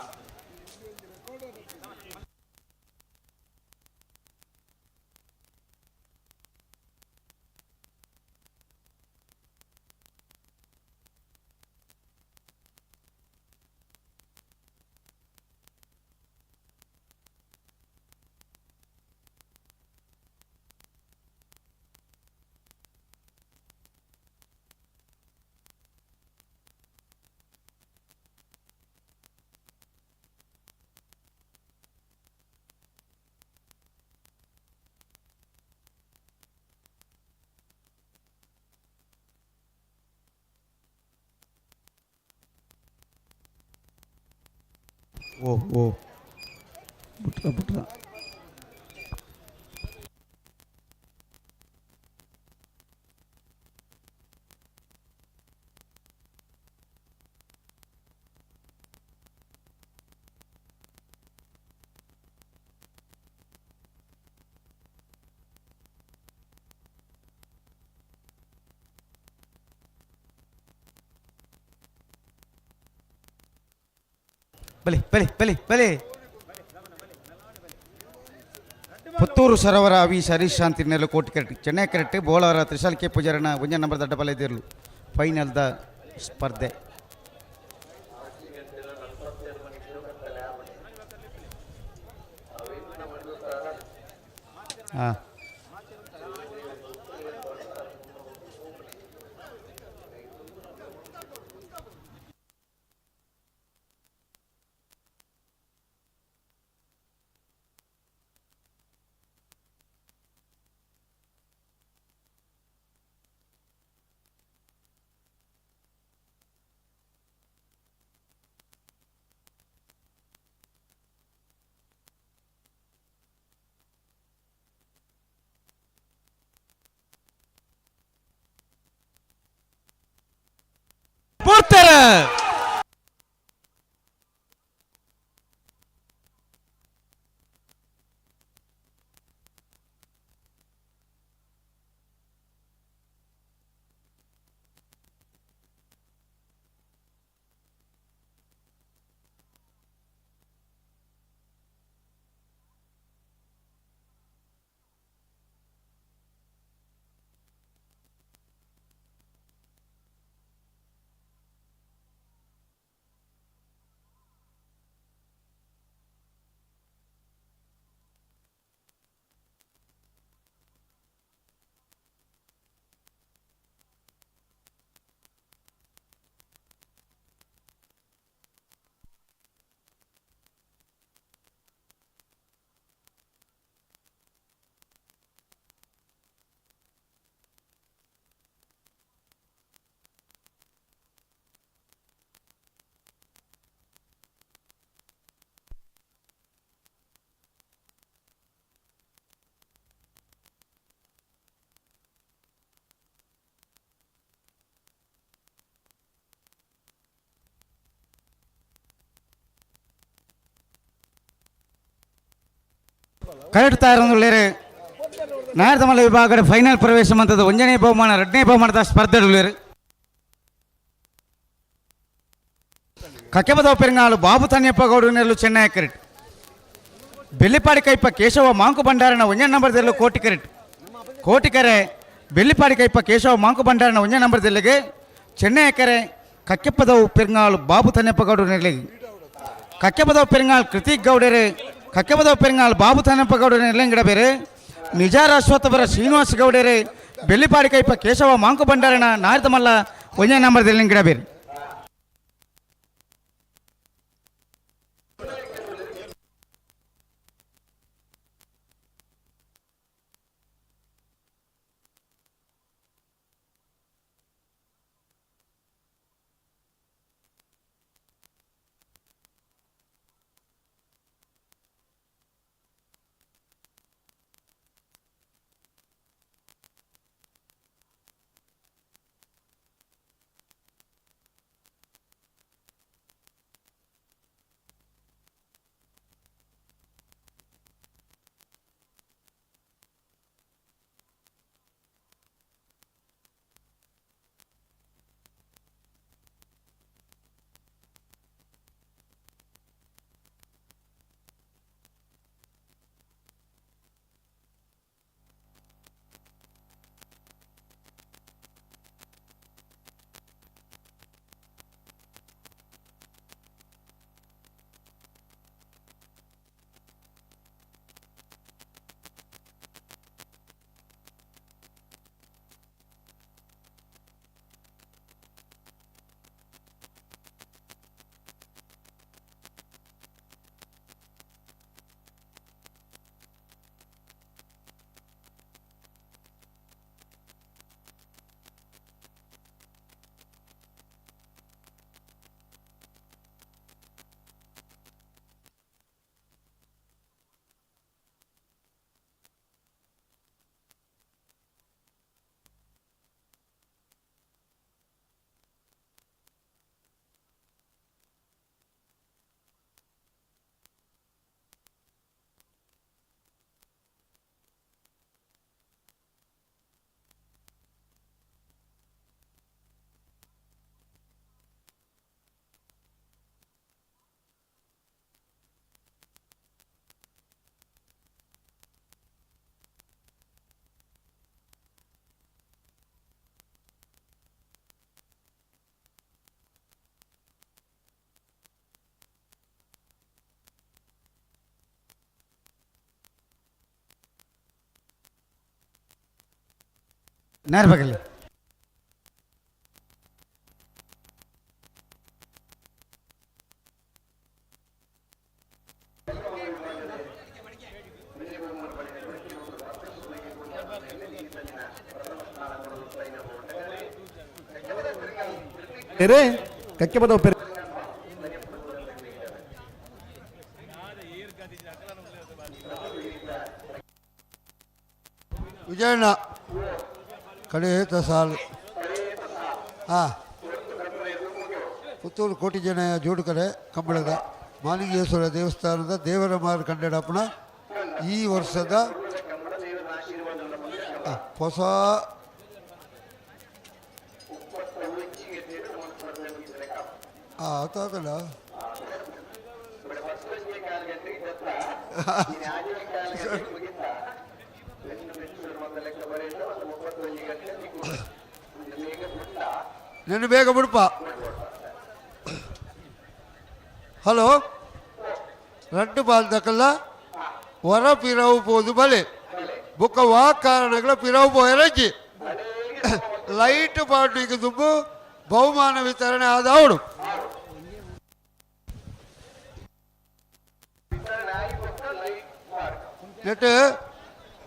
Speaker 15: ಓ ಓ ಬಿಟ್ರ ಬಿಟ್ರ
Speaker 2: ಬಲಿ ಬಲಿ ಬಲಿ ಬಲಿ ಪುತ್ತೂರು ಸರೋವರ ಹರೀಶ್ ಹರೀಶ್ ಶಾಂತಿ ನೆರಳು ಕೋಟಿ ಕರೆಕ್ಟ್ ಚೆನ್ನೈ ಕರೆಕ್ಟ್ ಬೋಳವರ ತ್ರಿಶಾಲ್ ಕೆ ಪೂಜಾರನ ಒಂಜ ನಂಬರ್ ದಡ್ಡ ಬಲ ಇದ್ದಿರಲು ಫೈನಲ್ದ ಸ್ಪರ್ಧೆ ಹಾಂ ಕರೆಕ್ಟ್ ತಯಾರೊಂದುಳ್ಳೇರು ನಾಯರ್ತಮಲ್ಲ ವಿಭಾಗದ ಫೈನಲ್ ಪ್ರವೇಶ ಮಂತದ 1ನೇ ಬಹುಮಾನ 2ನೇ ಬಹುಮಾನದ ಸ್ಪರ್ಧೆಯುಳ್ಳೇರು ಕಕ್ಕೆಬದ ಪೆರಂಗಾಲು Babu ತನ್ಯಪ್ಪ ಗೌಡನೆರಲು Chennai cricket Bellipadi ಕೈಪ Keshava Monk ಭಂಡಾರನ 1ನೇ ನಂಬರ್ದಲ್ಲೂ Kotikere Bellipadi ಕೈಪ Keshava Monk ಭಂಡಾರನ 1ನೇ ನಂಬರ್ದಲ್ಲಿಗೆ Chennai ಕೆರೆ ಕಕ್ಕೆಪ್ಪದವು ಪೆರಂಗಾಲು ಬಾಬು ತನ್ಯಪ್ಪ ಗೌಡನೆರಲಿಗೆ ಕಕ್ಕೆಪದವ ಪೆರಂಗಾಲ್ ಕೃತಿಕ್ ಗೌಡರು ಕಕ್ಕೆಪದವ ಪೆರಂಗಾಲ್ ಬಾಬು ತನ್ನಪ್ಪ ಗೌಡರು ಗಿಡ ಬೇರೆ ನಿಜಾರ ಅಶ್ವತ್ಥಪುರ ಶ್ರೀನಿವಾಸ ಗೌಡರು ಬೆಳ್ಳಿಪಾಡಿ ಕೈಪ ಕೇಶವ ಮಾಂಕು ಭಂಡಾರನ ನಾಯರ್ತಮಲ್ಲ 1ನೇ ನಂಬರ್ದಲ್ಲಿ ಗಿಡ ಬೇರೆ ನೇರಬೇಕಲ್ಲ
Speaker 15: ಕಕ್ಕೆ ಬದವು ಪೆರೆ
Speaker 3: ವಿಜಯಣ್ಣ ಕಡೆಯೇತ ಸಾಲು ಪುತ್ತೂರು ಕೋಟಿ ಜನ ಜೋಡು ಕಡೆ ಕಂಬಳದ ಮಾಲಿಂಗೇಶ್ವರ ದೇವಸ್ಥಾನದ ದೇವರ ಮಾರು ಕಂಡಡಪ್ಪನ ಈ ವರ್ಷದ ಹೊಸ ಆತಲ್ಲ ನಿನ್ನ ಬೇಗ ಬಿಡಪ್ಪ. ಹಲೋ ರಡ್ಡು ಬಾಲ್ ದಕ್ಕಲ್ಲ ಹೊರ ಪಿರವು ಪೋದು ಬಲೆ ಬುಕ್ಕ ವಾ ಕಾರಣಗಳ ಪಿರವು ಪೋಯರಜ್ಜಿ ಲೈಟ್ ಪಾರ್ಟಿಗೆ ದುಬ್ಬು ಬಹುಮಾನ ವಿತರಣೆ ಆದವಳು ನೆಟ್ಟು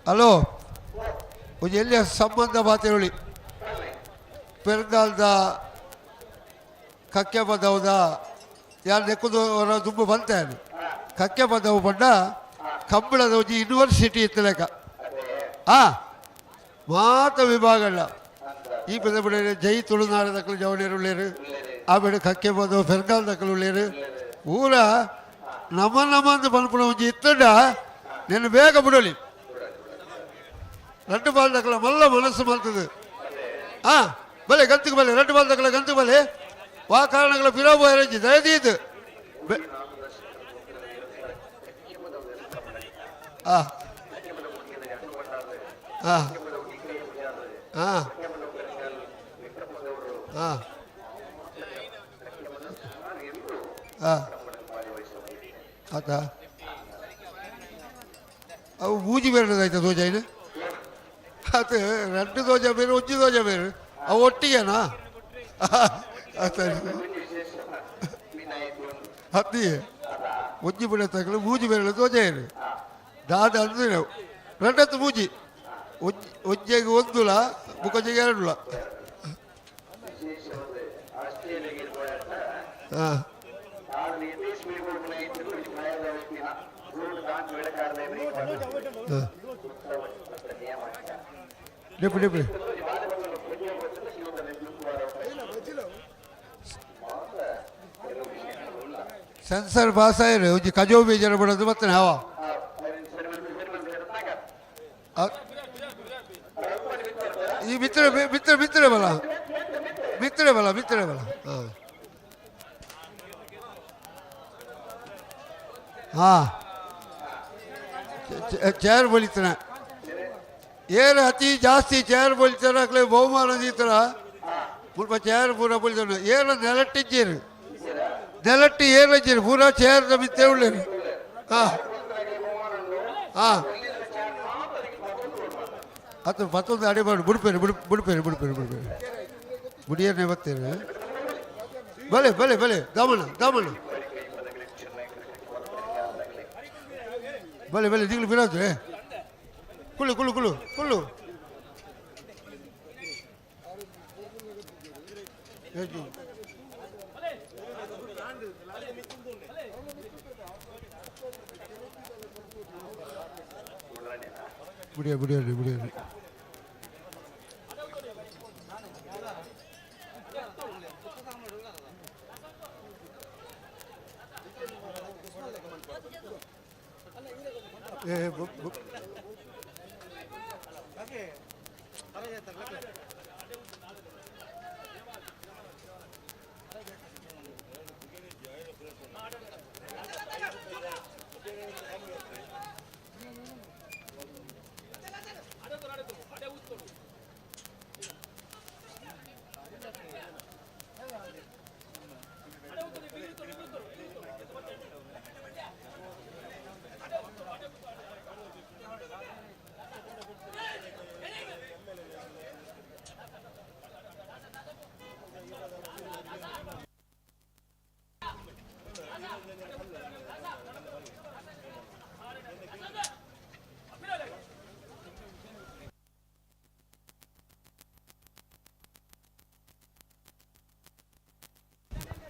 Speaker 3: ಹಲೋ ಒಂದು ಎಲ್ಲಿಯ ಸಂಬಂಧ ಮಾತೇಳಿ ಪೆರಂಗಾಲ್ದ ಕಕ್ಕೆ ಬಂದವುದ ಯಾರು ನೆಕ್ಕುದು ಅವರ ದುಂಬು ಬಂತೇನು ಕಕ್ಕೆ ಬಂದವು ಬಂಡ ಕಂಬಳದ ಒಂದು ಯೂನಿವರ್ಸಿಟಿ ಇತ್ತು ಲೆಕ್ಕ ಮಾತ ವಿಭಾಗಲ್ಲ ಈ ಪದ ಬಿಡೇರು ಜೈ ತುಳುನಾಡ ದಕ್ಕಲು ಜವಣಿಯರು ಉಳ್ಳೇರು ಆಮೇಲೆ ಕಕ್ಕೆ ಬಂದವು ಪೆರಂಗಾಲ್ ದಕ್ಕಲು ಉಳ್ಳೇರು ಊರ ನಮ್ಮ ಅಂತ ಬಂದ್ಬಿಡ ಒಂಜಿ ಇತ್ತಂಡ నేను ಬೇಗ ಬಿಡಲಿ ரெண்டு பால் தக்கல மல்ல மனசு ಮಾಡ್ತದೆ ಬಲೆ ಗಂತಿಗೆ ಬಲೆ ரெண்டு பால் தக்கல ಗಂತಿಗೆ ಬಲೆ ವಾ ಕಾರಣಗಳ ವಿರೋಧ ಇರಜಿ ದಯದೀದು ಆತಾ ಅವು ಬೂಜಿ ಬೇರೆದಾಯ್ತಾ ದೋಜಾಯಿನ ಅದು ಎರಡು ದೋಜ ಬೇರೆ ಉಜ್ಜಿ ದೋಜ ಬೇರೆ ಅವು ಒಟ್ಟಿಗೆನಾ ಸರಿ ಹತ್ತಿ ಉಜ್ಜಿ ಬಿಡ ತಗಲು ಬೂಜಿ ಬೇರೆ ದೋಜ ಏನು ದಾದ ಅಂದ್ರೆ ನಾವು రెండತ್ತು ಬೂಜಿ ಉಜ್ಜಿಗೆ ಒಂದುಲ ಮುಖಜಿಗೆ ಎರಡುಲ ಡಿಪ್ಪು ಡಿಪ್ಪು ಸೆನ್ಸರ್ ಪಾಸ್ ಆಯ್ರೆ ಒಂಜಿ ಕಜೋ ಬೇಜಾರ ಬಿಡೋದು ಮತ್ತೆ ನಾವ ಈ ಬಿತ್ತರೆ ಬಿತ್ತರೆ ಬಿತ್ತರೆ ಬಲ ಬಿತ್ತರೆ ಬಲ ಬಿತ್ತರೆ ಬಲ ಚೇರ್ ಬಲಿತಾನೆ ಏನು ಅತಿ ಜಾಸ್ತಿ ಚೇರ್ ಬಲಿತಾನೆ ಬಹುಮಾನ ದೀತರ ಸ್ವಲ್ಪ ಚೇರ್ ಪೂರ ಬಲಿತಾನೆ ಏನು ನೆಲಟ್ಟಿದ್ದೀರಿ ನೆಲಟ್ಟಿ ಏನಜ್ಜಿರಿ ಪೂರ ಚೇರ್ ಬಿತ್ತೇ ಉಳ್ಳೇರಿ ಅದು ಮತ್ತೊಂದು ಅಡಿ ಮಾಡಿ ಬಿಡ್ಪೇರಿ ಬಿಡ್ಪೇರಿ ಬಿಡ್ಪೇರಿ ಬಿಡ್ಪೇರಿ ಬಿಡಿಯನ್ನೇ ಬರ್ತೀರಿ ಬಲೆ ಬಲೆ ಬಲೆ ಗಮನ ಗಮನ ಬಲೆ ಬಲೆ ದಿಗ್ಲು ಬಿಡೋದು ಕುಳ್ಳು ಕುಳ್ಳು ಕುಳ್ಳು ಕುಳ್ಳು ಬಿಡಿಯ ಬಿಡಿಯರಿ ಬಿಡಿಯರಿ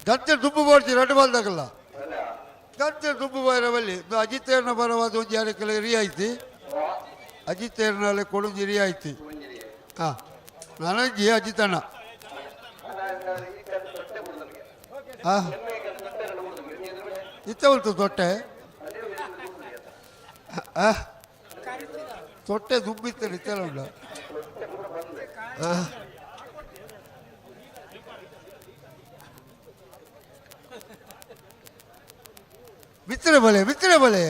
Speaker 3: ಗಂಟೆ ದುಬ್ಬು ಮಾಡ್ತೀವಿ ಎರಡು ಬಾಲ್ ತಗಲ್ಲ ಗಂಟೆ ದುಬ್ಬು ಬರಬಲ್ಲಿ ಅಜಿತೇರ್ನ ಬರವಾದ ಒಂದು ಯಾರಕ್ಕೆಲ್ಲ ರಿಯಾಯಿತಿ ಅಜಿತೇರ್ನಲ್ಲಿ ಕೊಡುಂಜಿ ರಿಯಾಯಿತಿ ನನಗೆ ಅಜಿತಣ್ಣ ಇತ್ತ ಉಂಟು ತೊಟ್ಟೆ ತೊಟ್ಟೆ ದುಬ್ಬಿತ್ತು ಇತ್ತೆಲ್ಲ ಉಂಟು ಬಿತ್ತರೆ ಬಲೆ ಬಿತ್ತರೆ ಬಲೆ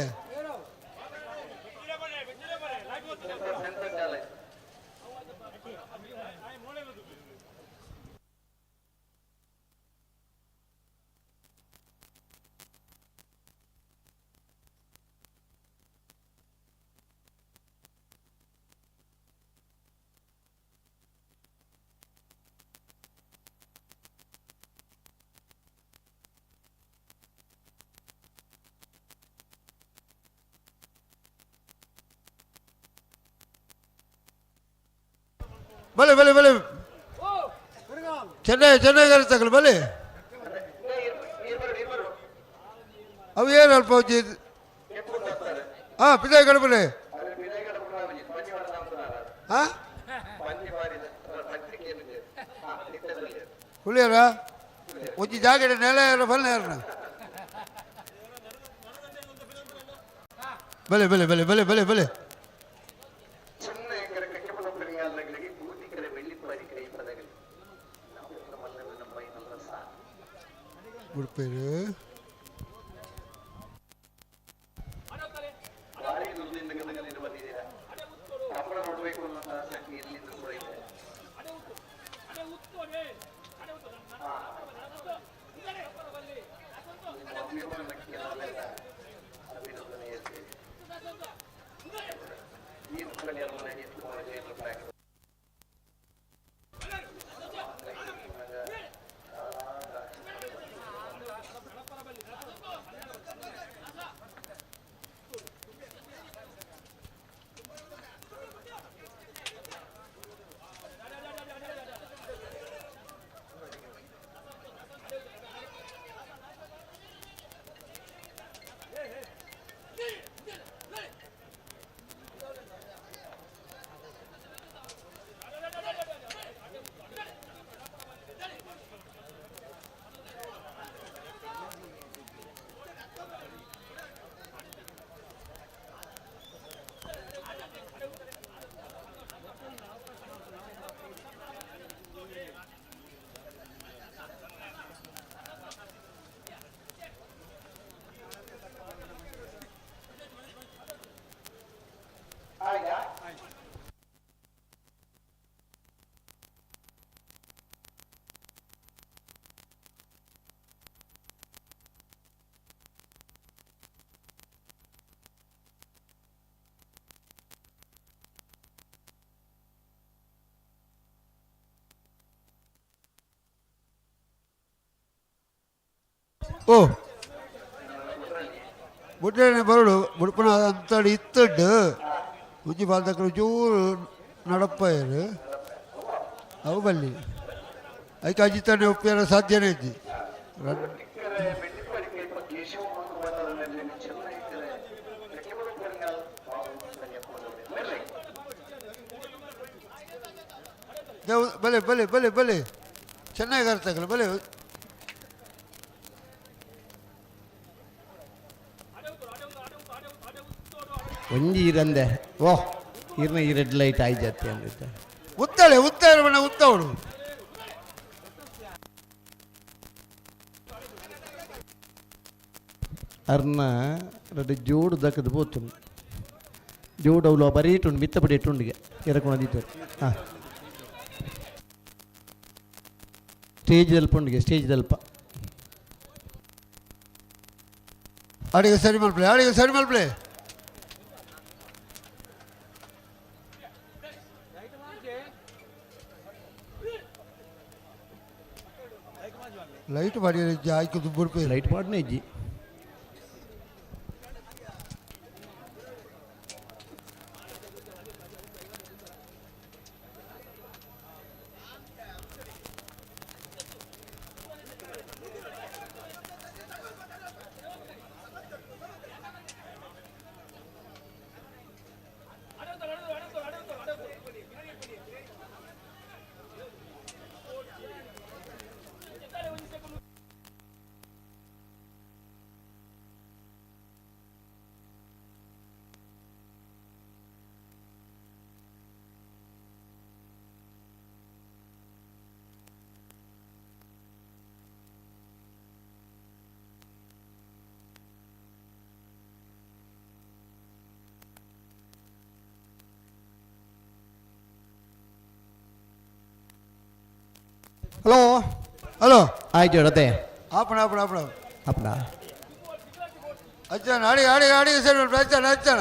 Speaker 3: ಬಲೆ ಬಲೆ ಬಲೆ ಚೆನ್ನಾಗಿ ತಗಲು ಬಲೆ ಅವು ಏನು ಅಲ್ಪ ಪಿದಾಯ ಗಣಪನೆ ಹುಳಿಯರ ಒಂಜಿ ಜಾಗಡೆ ನೆಲ ಯಾರ ಬಲ್ಲ ಯಾರನ ಬಲೆ ಬಲೆ ಬಲೆ ಬಲೆ ಬಲೆ ಬಲೆ ಉಡುಪೇರು ಓ ಬುಡ್ಡನೆ ಬರಡು ಬುಡ್ಪನ ಅಂತಡಿ ಇತ್ತಡ್ಡು ಉಜ್ಜಿ ಬಾಲ್ದಕ್ಕಳು ಚೂರು ನಡಪ್ಪಾಯರು ಅವು ಬಲ್ಲಿ ಅದಕ್ಕೆ ಅಜಿತಾನೆ ಒಪ್ಪಿಯಾರ ಸಾಧ್ಯನೇ ಇದ್ದಿ ಬಲೆ ಬಲೆ ಬಲೆ ಬಲೆ ಚೆನ್ನಾಗಿ ಅರ್ಥಗಲ್ಲ ಬಲೆ
Speaker 15: ಒಂಜಿ ಇರಂದೆ ಓ ಇರ್ನ ಈ ರೆಡ್ ಲೈಟ್ ಆಯ್ತು ಅಂದಿದ್ದೆ
Speaker 3: ಉತ್ತಾಳೆ ಉತ್ತಾಳೆ ಬಣ್ಣ ಉತ್ತವಳು
Speaker 15: ಅರ್ನ ರೆಡ್ ಜೋಡು ದಕ್ಕದು ಬೋತುಂಡು ಜೋಡು ಅವಳು ಬರೀ ಇಟ್ಟುಂಡು ಮಿತ್ತಪಡಿ ಇಟ್ಟುಂಡಿಗೆ ಎರಕೊಂಡದಿತ್ತು ಹಾಂ ಸ್ಟೇಜ್ ದಲ್ಪ ಉಂಡಿಗೆ ಸ್ಟೇಜ್ ದಲ್ಪ
Speaker 3: ಅಡಿಗೆ ಸರಿ ಮಲ್ಪಲೆ ಅಡಿಗೆ ಸರಿ ಮಲ್ಪಲೆ ಲೈಟ್ ಮಾಡಿ ಆಯ್ಕೆ ದುಡ್ಡು
Speaker 15: ಲೈಟ್ ಮಾಡಿನೇ ಇಜ್ಜಿ ಹಲೋ
Speaker 3: ಹಲೋ
Speaker 15: ಆಯ್ತು ಹೇಳತ್ತೆ
Speaker 3: ಆಪಣ ಆಪಣ ಆಪಣ
Speaker 15: ಅಪ್ಪಡ
Speaker 3: ಹಚ್ಚಣ ಅಡಿಗೆ ಅಡಿಗೆ ಅಡಿಗೆ ಸರಿ ಮಲ್ಪಲೆ ಹಚ್ಚಣ ಹಚ್ಚಣ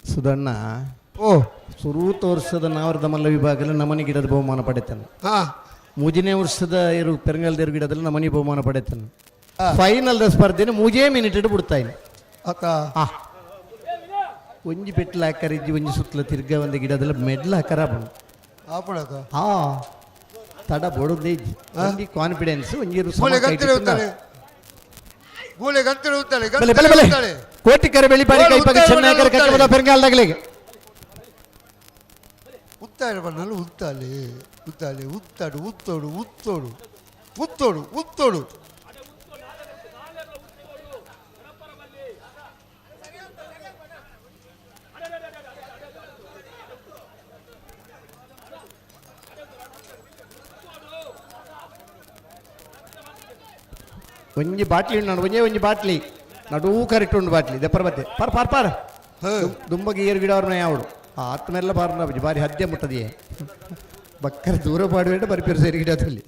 Speaker 15: ಸುಧಣ್ಣ
Speaker 3: ಓ
Speaker 15: ಸುರೂತ ವರ್ಷದ ನಾವರದ ಮಲ್ಲ ವಿಭಾಗದಲ್ಲಿ ನಮನಿ ಗಿಡದ ಬಹುಮಾನ ಪಡೆತಾನೆ
Speaker 3: ಹಾಂ
Speaker 15: ಮೂಜನೇ ವರ್ಷದ ಇರು ಪೆರಂಗಲ್ದೇರು ಗಿಡದಲ್ಲಿ ನಮನಿ ಬಹುಮಾನ ಪಡೆತಾನೆ ಫೈನಲ್ ಸ್ಪರ್ಧೆನ ಮೂಜೇ ಮಿನಿಟ್ ಇಟ್ಟು ಬಿಡ್ತಾಯಿನಿ
Speaker 3: ಅಕ್ಕ
Speaker 15: ಒಂಜಿ ಪೆಟ್ಲು ಹಾಕರಿಜ್ಜಿ ಒಂಜಿ ಸುತ್ತಲ ತಿರ್ಗ ಒಂದು ಗಿಡದಲ್ಲಿ ಮೆಡ್ಲ್ ಹಾಕರ ಬಂದು
Speaker 3: ಆಪಣ ಅಕ್ಕ
Speaker 15: ತಡ ಬಡದೇ ಇಜ್ಜಿ ಒಂಜಿ ಕಾನ್ಫಿಡೆನ್ಸ್ ಒಂಜಿ
Speaker 3: ಮೂಲೆ ಗಂತಲೆ ಉತ್ತಾಳೆ ಮೂಲೆ ಗಂತಲೆ ಉತ್ತಾಳೆ
Speaker 15: ಬಲೆ ಬಲೆ ಬಲೆ ಕೋಟಿಕರ ಬೆಳಿಪಾಡಿ ಕೈಪಾಗಿ ಚೆನ್ನೈಕರ ಕಕ್ಕಬದ ಪೆರಂಗಾಲ್ದಾಗಲಿಗೆ
Speaker 3: ಉತ್ತಾಳೆ ಬಣ್ಣಲು ಉತ್ತಾಳೆ ಉತ್ತಾಳೆ ಉತ್ತಾಡು ಉತ್ತೋಡು ಉತ್ತೋಡು ಉತ್ತೋಡು ಉತ್ತೋಡು
Speaker 15: ಒಂಜಿ ಬಾಟ್ಲಿ ಉಂಡು ಒಂಜಿ ಬಾಟ್ಲಿ ನಡೂ ಕರೆಕ್ಟ್ ಉಂಡು ಬಾಟ್ಲಿ ದೆಪ್ಪರ ಬತ್ತೆ ಪಾರ್ ಪಾರ್ ಪಾರ್ ದುಂಬಗೆ ಏರು ಗಿಡ ಅವ್ರನ್ನ ಯಾವಡು ಆತ್ಮೆಲ್ಲ ಪಾರ್ನ ಬಾರಿ ಹದ್ದೆ ಮುಟ್ಟದಿಯೇ ಬಕ್ಕರ ದೂರ ಪಾಡುವೇಟ ಬರ್ಪೇರು ಸೇರಿ ಗಿಡದಲ್ಲಿ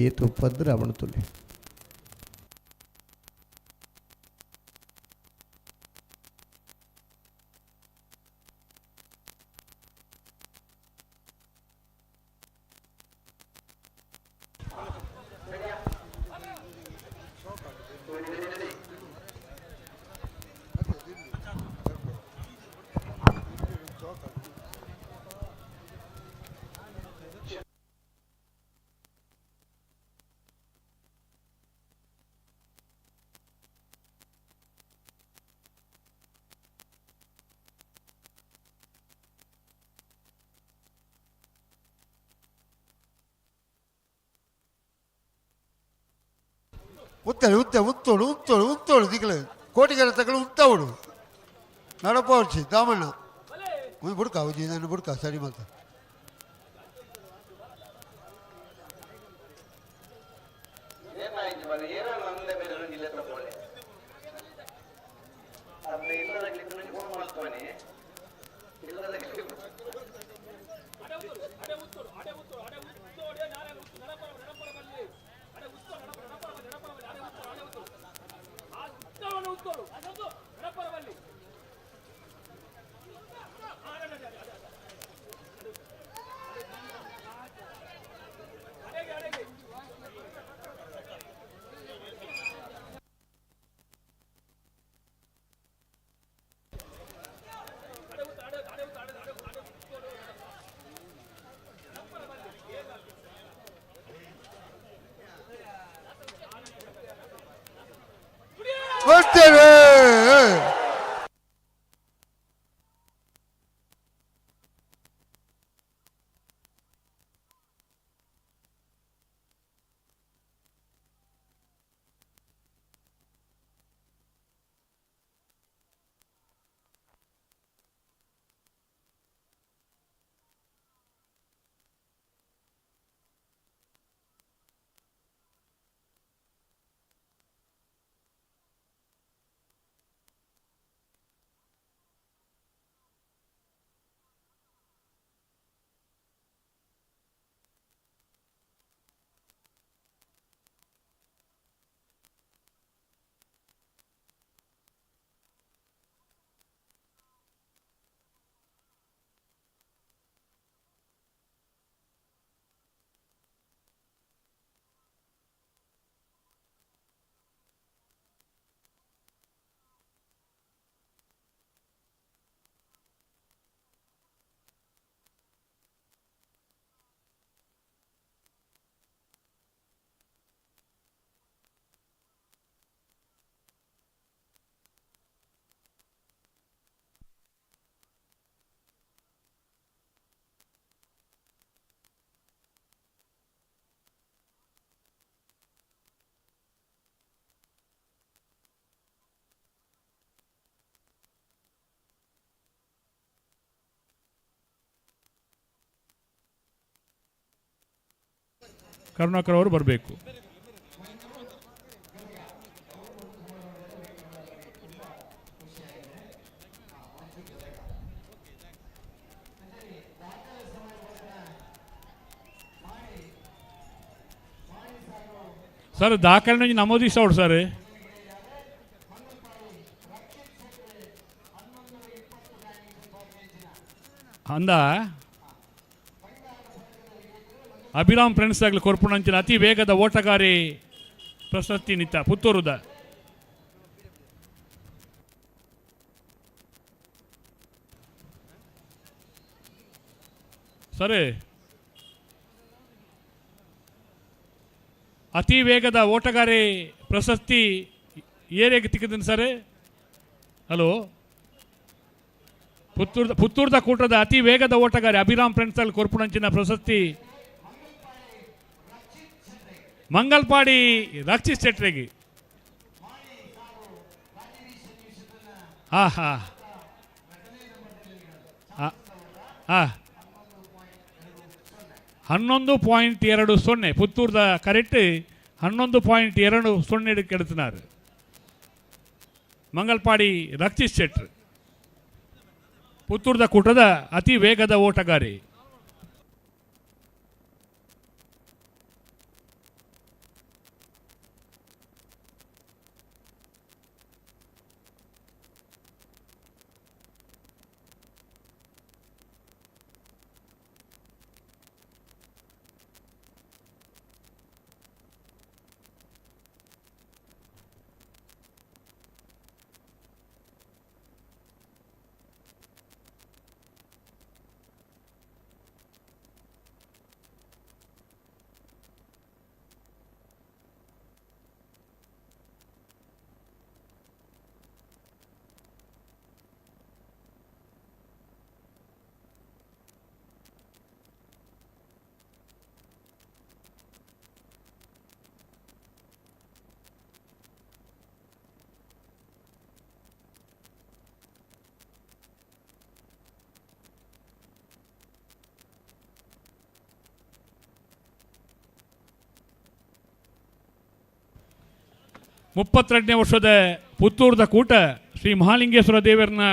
Speaker 15: ಏತು ಪದ್ರ ಅವನು ತುಲಿ
Speaker 3: ಉತ್ತೋಡು ದಿಕ್ಕಲು ಕೋಟಿಗೆರೆ ತಗಳು ಉತ್ತವಡು ನಡಪೋಡ್ಸಿ ದಾಮಣ್ಣ ಬುಡ್ಕ ಉಜ್ಜಿ ನಾನು ಬುಡ್ಕ ಸರಿ ಮಾತ ಬರ್ತೇವೆ
Speaker 12: ಕರುಣಾಕರ್ ಅವರು ಬರಬೇಕು. ಸರ್ ದಾಖಲೆ ನಮೂದಿಸೋಡು ಸರ್ ಅಂದ ಅಭಿರಾಮ್ ಫ್ರೆಂಡ್ಸ್ ಆಗಲಿ ಕೊರ್ಪುಣಂಚಿನ ಅತಿ ವೇಗದ ಓಟಗಾರಿ ಪ್ರಶಸ್ತಿ ನಿತ್ತ ಪುತ್ತೂರುದ ಸರಿ ಅತಿ ವೇಗದ ಓಟಗಾರಿ ಪ್ರಶಸ್ತಿ ಏರಿಗೆ ತಿಕ್ಕಿದ್ದೀನಿ ಸರ್. ಹಲೋ, ಪುತ್ತೂರ್ದ ಕೂಟದ ಅತಿ ವೇಗದ ಓಟಗಾರಿ ಅಭಿರಾಮ್ ಫ್ರೆಂಡ್ಸ್ ಅಲ್ಲಿ ಕೊರ್ಪುಣಂಚಿನ ಪ್ರಶಸ್ತಿ ಮಂಗಲ್ಪಾಡಿ ರಕ್ಷಿತ್ ಶೆಟ್ರಿಗೆ. ಹಾ ಹಾ 11.20 ಪುತ್ತೂರ್ದ ಕರೆಕ್ಟ್ 11.20 ಕೆಡುತ್ತಿನಾರು ಮಂಗಲ್ಪಾಡಿ ರಕ್ಷಿತ್ ಶೆಟ್ರ್ ಪುತ್ತೂರ್ದ ಕೂಟದ ಅತಿ ವೇಗದ ಓಟಗಾರಿ. ಮುಪ್ಪತ್ತೆರಡನೇ ವರ್ಷದ ಪುತ್ತೂರದ ಕೂಟ ಶ್ರೀ ಮಹಾಲಿಂಗೇಶ್ವರ ದೇವರನ್ನ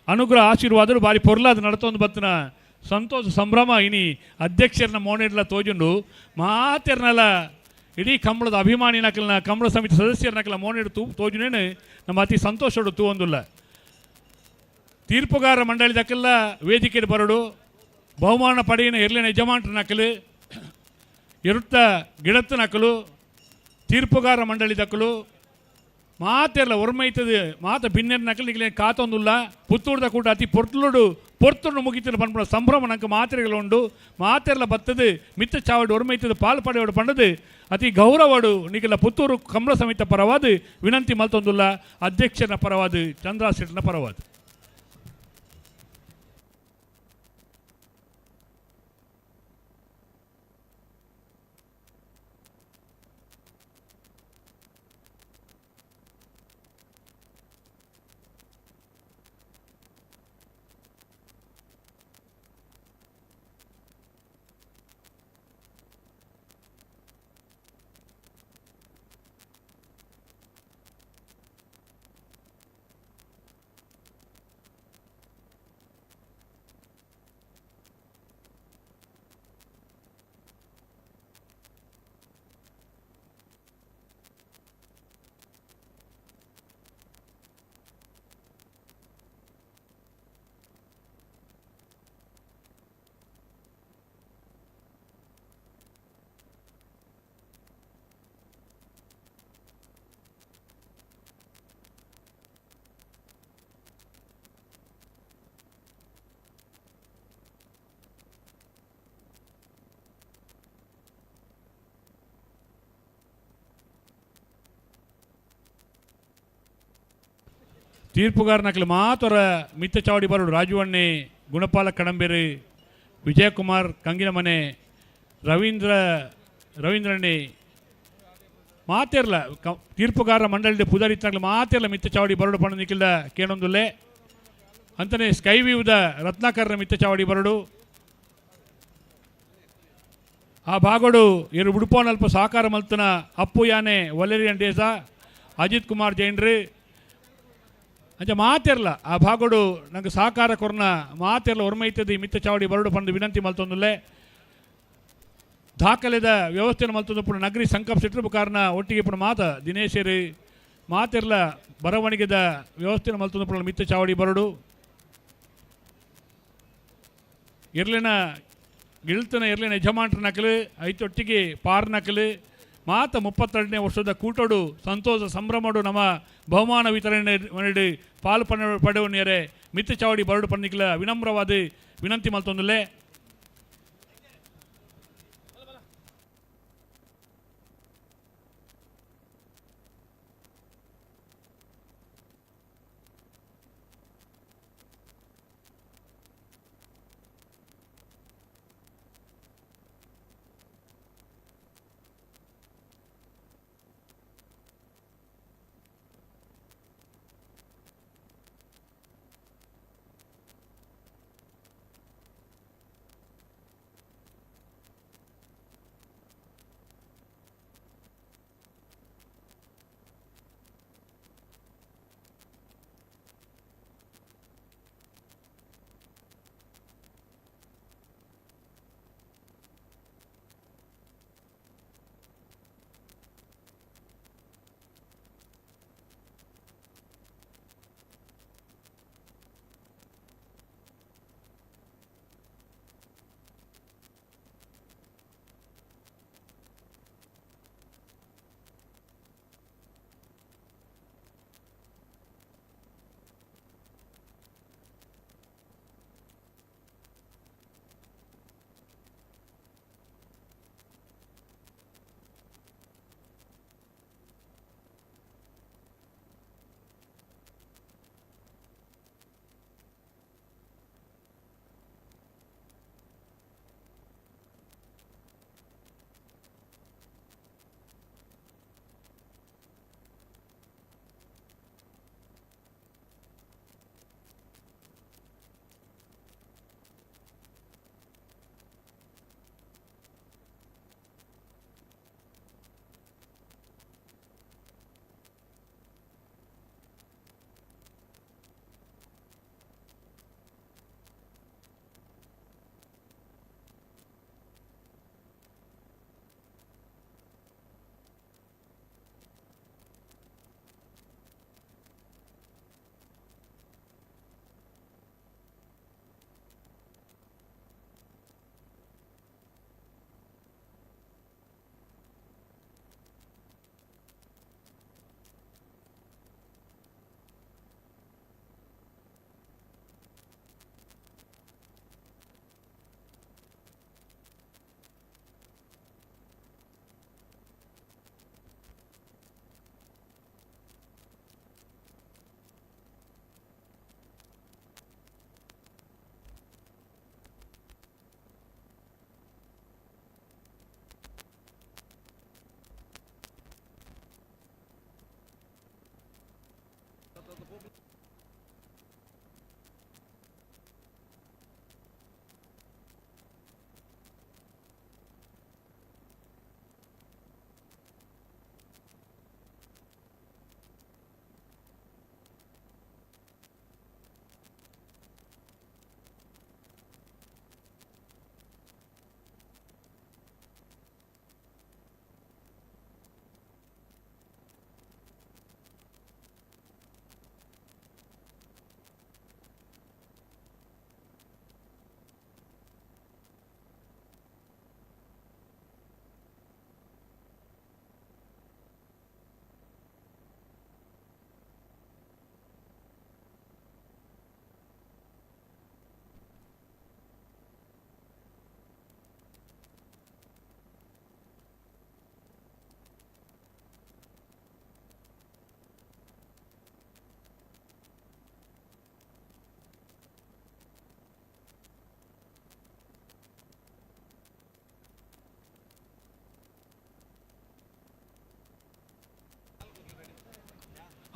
Speaker 12: ಅನುಗ್ರಹ ಆಶೀರ್ವಾದರು ಬಾರಿ ಪೊರ್ಲಾದ ನಡತೊಂದು ಬತ್ತನ ಸಂತೋಷ ಸಂಭ್ರಮ ಇನಿ ಅಧ್ಯಕ್ಷರನ್ನ ಮೋನೆಡ್ಲ ತೋಜುಂಡು ಮಾತೆರ್ನಲ್ಲ ಇಡೀ ಕಂಬಳದ ಅಭಿಮಾನಿ ನಕಲ್ನ ಕಂಬಳ ಸಮಿತಿ ಸದಸ್ಯರ ನಕಲ ಮೋನೆಡು ತೋಜುನೇನು ನಮ್ಮ ಅತಿ ಸಂತೋಷಡು ತೂ ಒಂದುಲ್ಲ ತೀರ್ಪುಗಾರ ಮಂಡಳಿ ದಕ್ಕಲ್ಲ ವೇದಿಕೆ ಬರಡು ಬಹುಮಾನ ಪಡೆಯಿನ ಎರ್ಲಿನ ಯಜಮಾನ್ರ ನಕಲು ಇರುತ್ತ ಗಿಡತ್ತ ನಕಲು ತೀರ್ಪುಗಾರ ಮಂಡಳಿ ದಕ್ಕಲು ಮಾತೆಲ್ಲ ಒರ್ಮೈತದೆ ಮಾತ ಭಿನ್ನೆರ ನಕಲು ನಿಗಲೇ ಕಾತೊಂದುಲ್ಲ ಪುತ್ತೂರ್ದ ಕೂಟ ಅತಿ ಪೊರ್ತುಂಡು ಮುಗಿತಿನ ಪಂಡ ಸಂಭ್ರಮ ನಂಗೆ ಮಾತ್ರೆಗಳು ಉಂಡು ಮಾತೆಲ್ಲ ಬತ್ತದು ಮಿತ್ತ ಚಾವಡು ಒರ್ಮೈತದ ಪಾಲು ಪಡೆಯೋಡು ಪಂಡದು ಅತಿ ಗೌರವಡು ನಿಗಲ ಪುತ್ತೂರು ಕಂಬಳ ಸಮಿತ ಪರವಾದ ವಿನಂತಿ ಮಲ್ತೊಂದುಲ್ಲ ಅಧ್ಯಕ್ಷನ ಪರವಾದ ಚಂದ್ರಾಸೆಟ್ನ ಪರವಾದ. ತೀರ್ಪುಗಾರ ನಕಲು ಮಾತೊರ ಮಿತ್ತ ಚಾವಡಿ ಬರಡು ರಾಜುವಣ್ಣೆ ಗುಣಪಾಲ ಕಡಂಬೇರು ವಿಜಯಕುಮಾರ್ ಕಂಗಿನಮನೆ ರವೀಂದ್ರಣ್ಣೆ ಮಾತೇರ್ಲ ತೀರ್ಪುಗಾರ ಮಂಡಳಿ ಪುದಾರಿ ಇತ್ತನಾಗಲು ಮಾತೇರ್ಲ ಮಿತ್ತ ಚಾವಡಿ ಬರಡು ಪಣ ನಿಖಿಲ್ದ ಕೇಳೊಂದುಲ್ಲೆ ಅಂತನೇ ಸ್ಕೈ ವ್ಯೂದ ರತ್ನಾಕರ್ನ ಮಿತ್ತ ಚಾವಡಿ ಬರಡು ಆ ಭಾಗಡು ಇರು ಉಡುಪೋನಲ್ಪ ಸಹಕಾರ ಮಲ್ತನ ಅಪ್ಪು ಯಾನೆ ವಲೇರಿಯನ್ ಡೇಸಾ ಅಜಿತ್ ಕುಮಾರ್ ಜೈನ್ರು ಅಂಚ ಮಾತೆರ್ಲ ಆ ಭಾಗಡು ನಂಗೆ ಸಹಕಾರ ಕೊರ್ನ ಮಾತೆರ್ಲ ಒರ್ಮೈತದಿ ಮಿತ್ತ ಚಾವಡಿ ಬರಡು ಪಂದು ವಿನಂತಿ ಮಲ್ತೊಂದುಲ್ಲೆ ದಾಖಲೆದ ವ್ಯವಸ್ಥೆಯನ್ನು ಮಲ್ತೊಂದು ಪುಣ ನಗರಿ ಸಂಕಪ್ ಸಿಟ್ರು ಕಾರಣ ಒಟ್ಟಿಗೆ ಪುಣ ಮಾತ ದಿನೇಶರು ಮಾತೆರ್ಲ ಬರವಣಿಗೆದ ವ್ಯವಸ್ಥೆಯನ್ನು ಮಲ್ತೊಂದು ಪುಣ ಮಿತ್ತ ಚಾವಡಿ ಬರಡು ಇರ್ಲಿನ ಗಿಳ್ತನ ಇರ್ಲಿನ ಯಜಮಾನ್ರ ನಕಲು ಐತೊಟ್ಟಿಗೆ ಪಾರ್ ನಕಲು ಮಾತ 32ನೇ ವರ್ಷದ ಕೂಟೋಡು ಸಂತೋಷ ಸಂಭ್ರಮಡು ನಮ್ಮ ಬಹುಮಾನ ವಿತರಣೆ ಮಾಡಿ ಪಾಲು ಪಡೆಯುವನೇರೆ ಮಿತ್ತ ಚಾವಡಿ ಬರಡು ಪಂದಿಕ್ಲ ವಿನಮ್ರವಾದ ವಿನಂತಿ ಮಲ್ತೊಂದುಲ್ಲೆ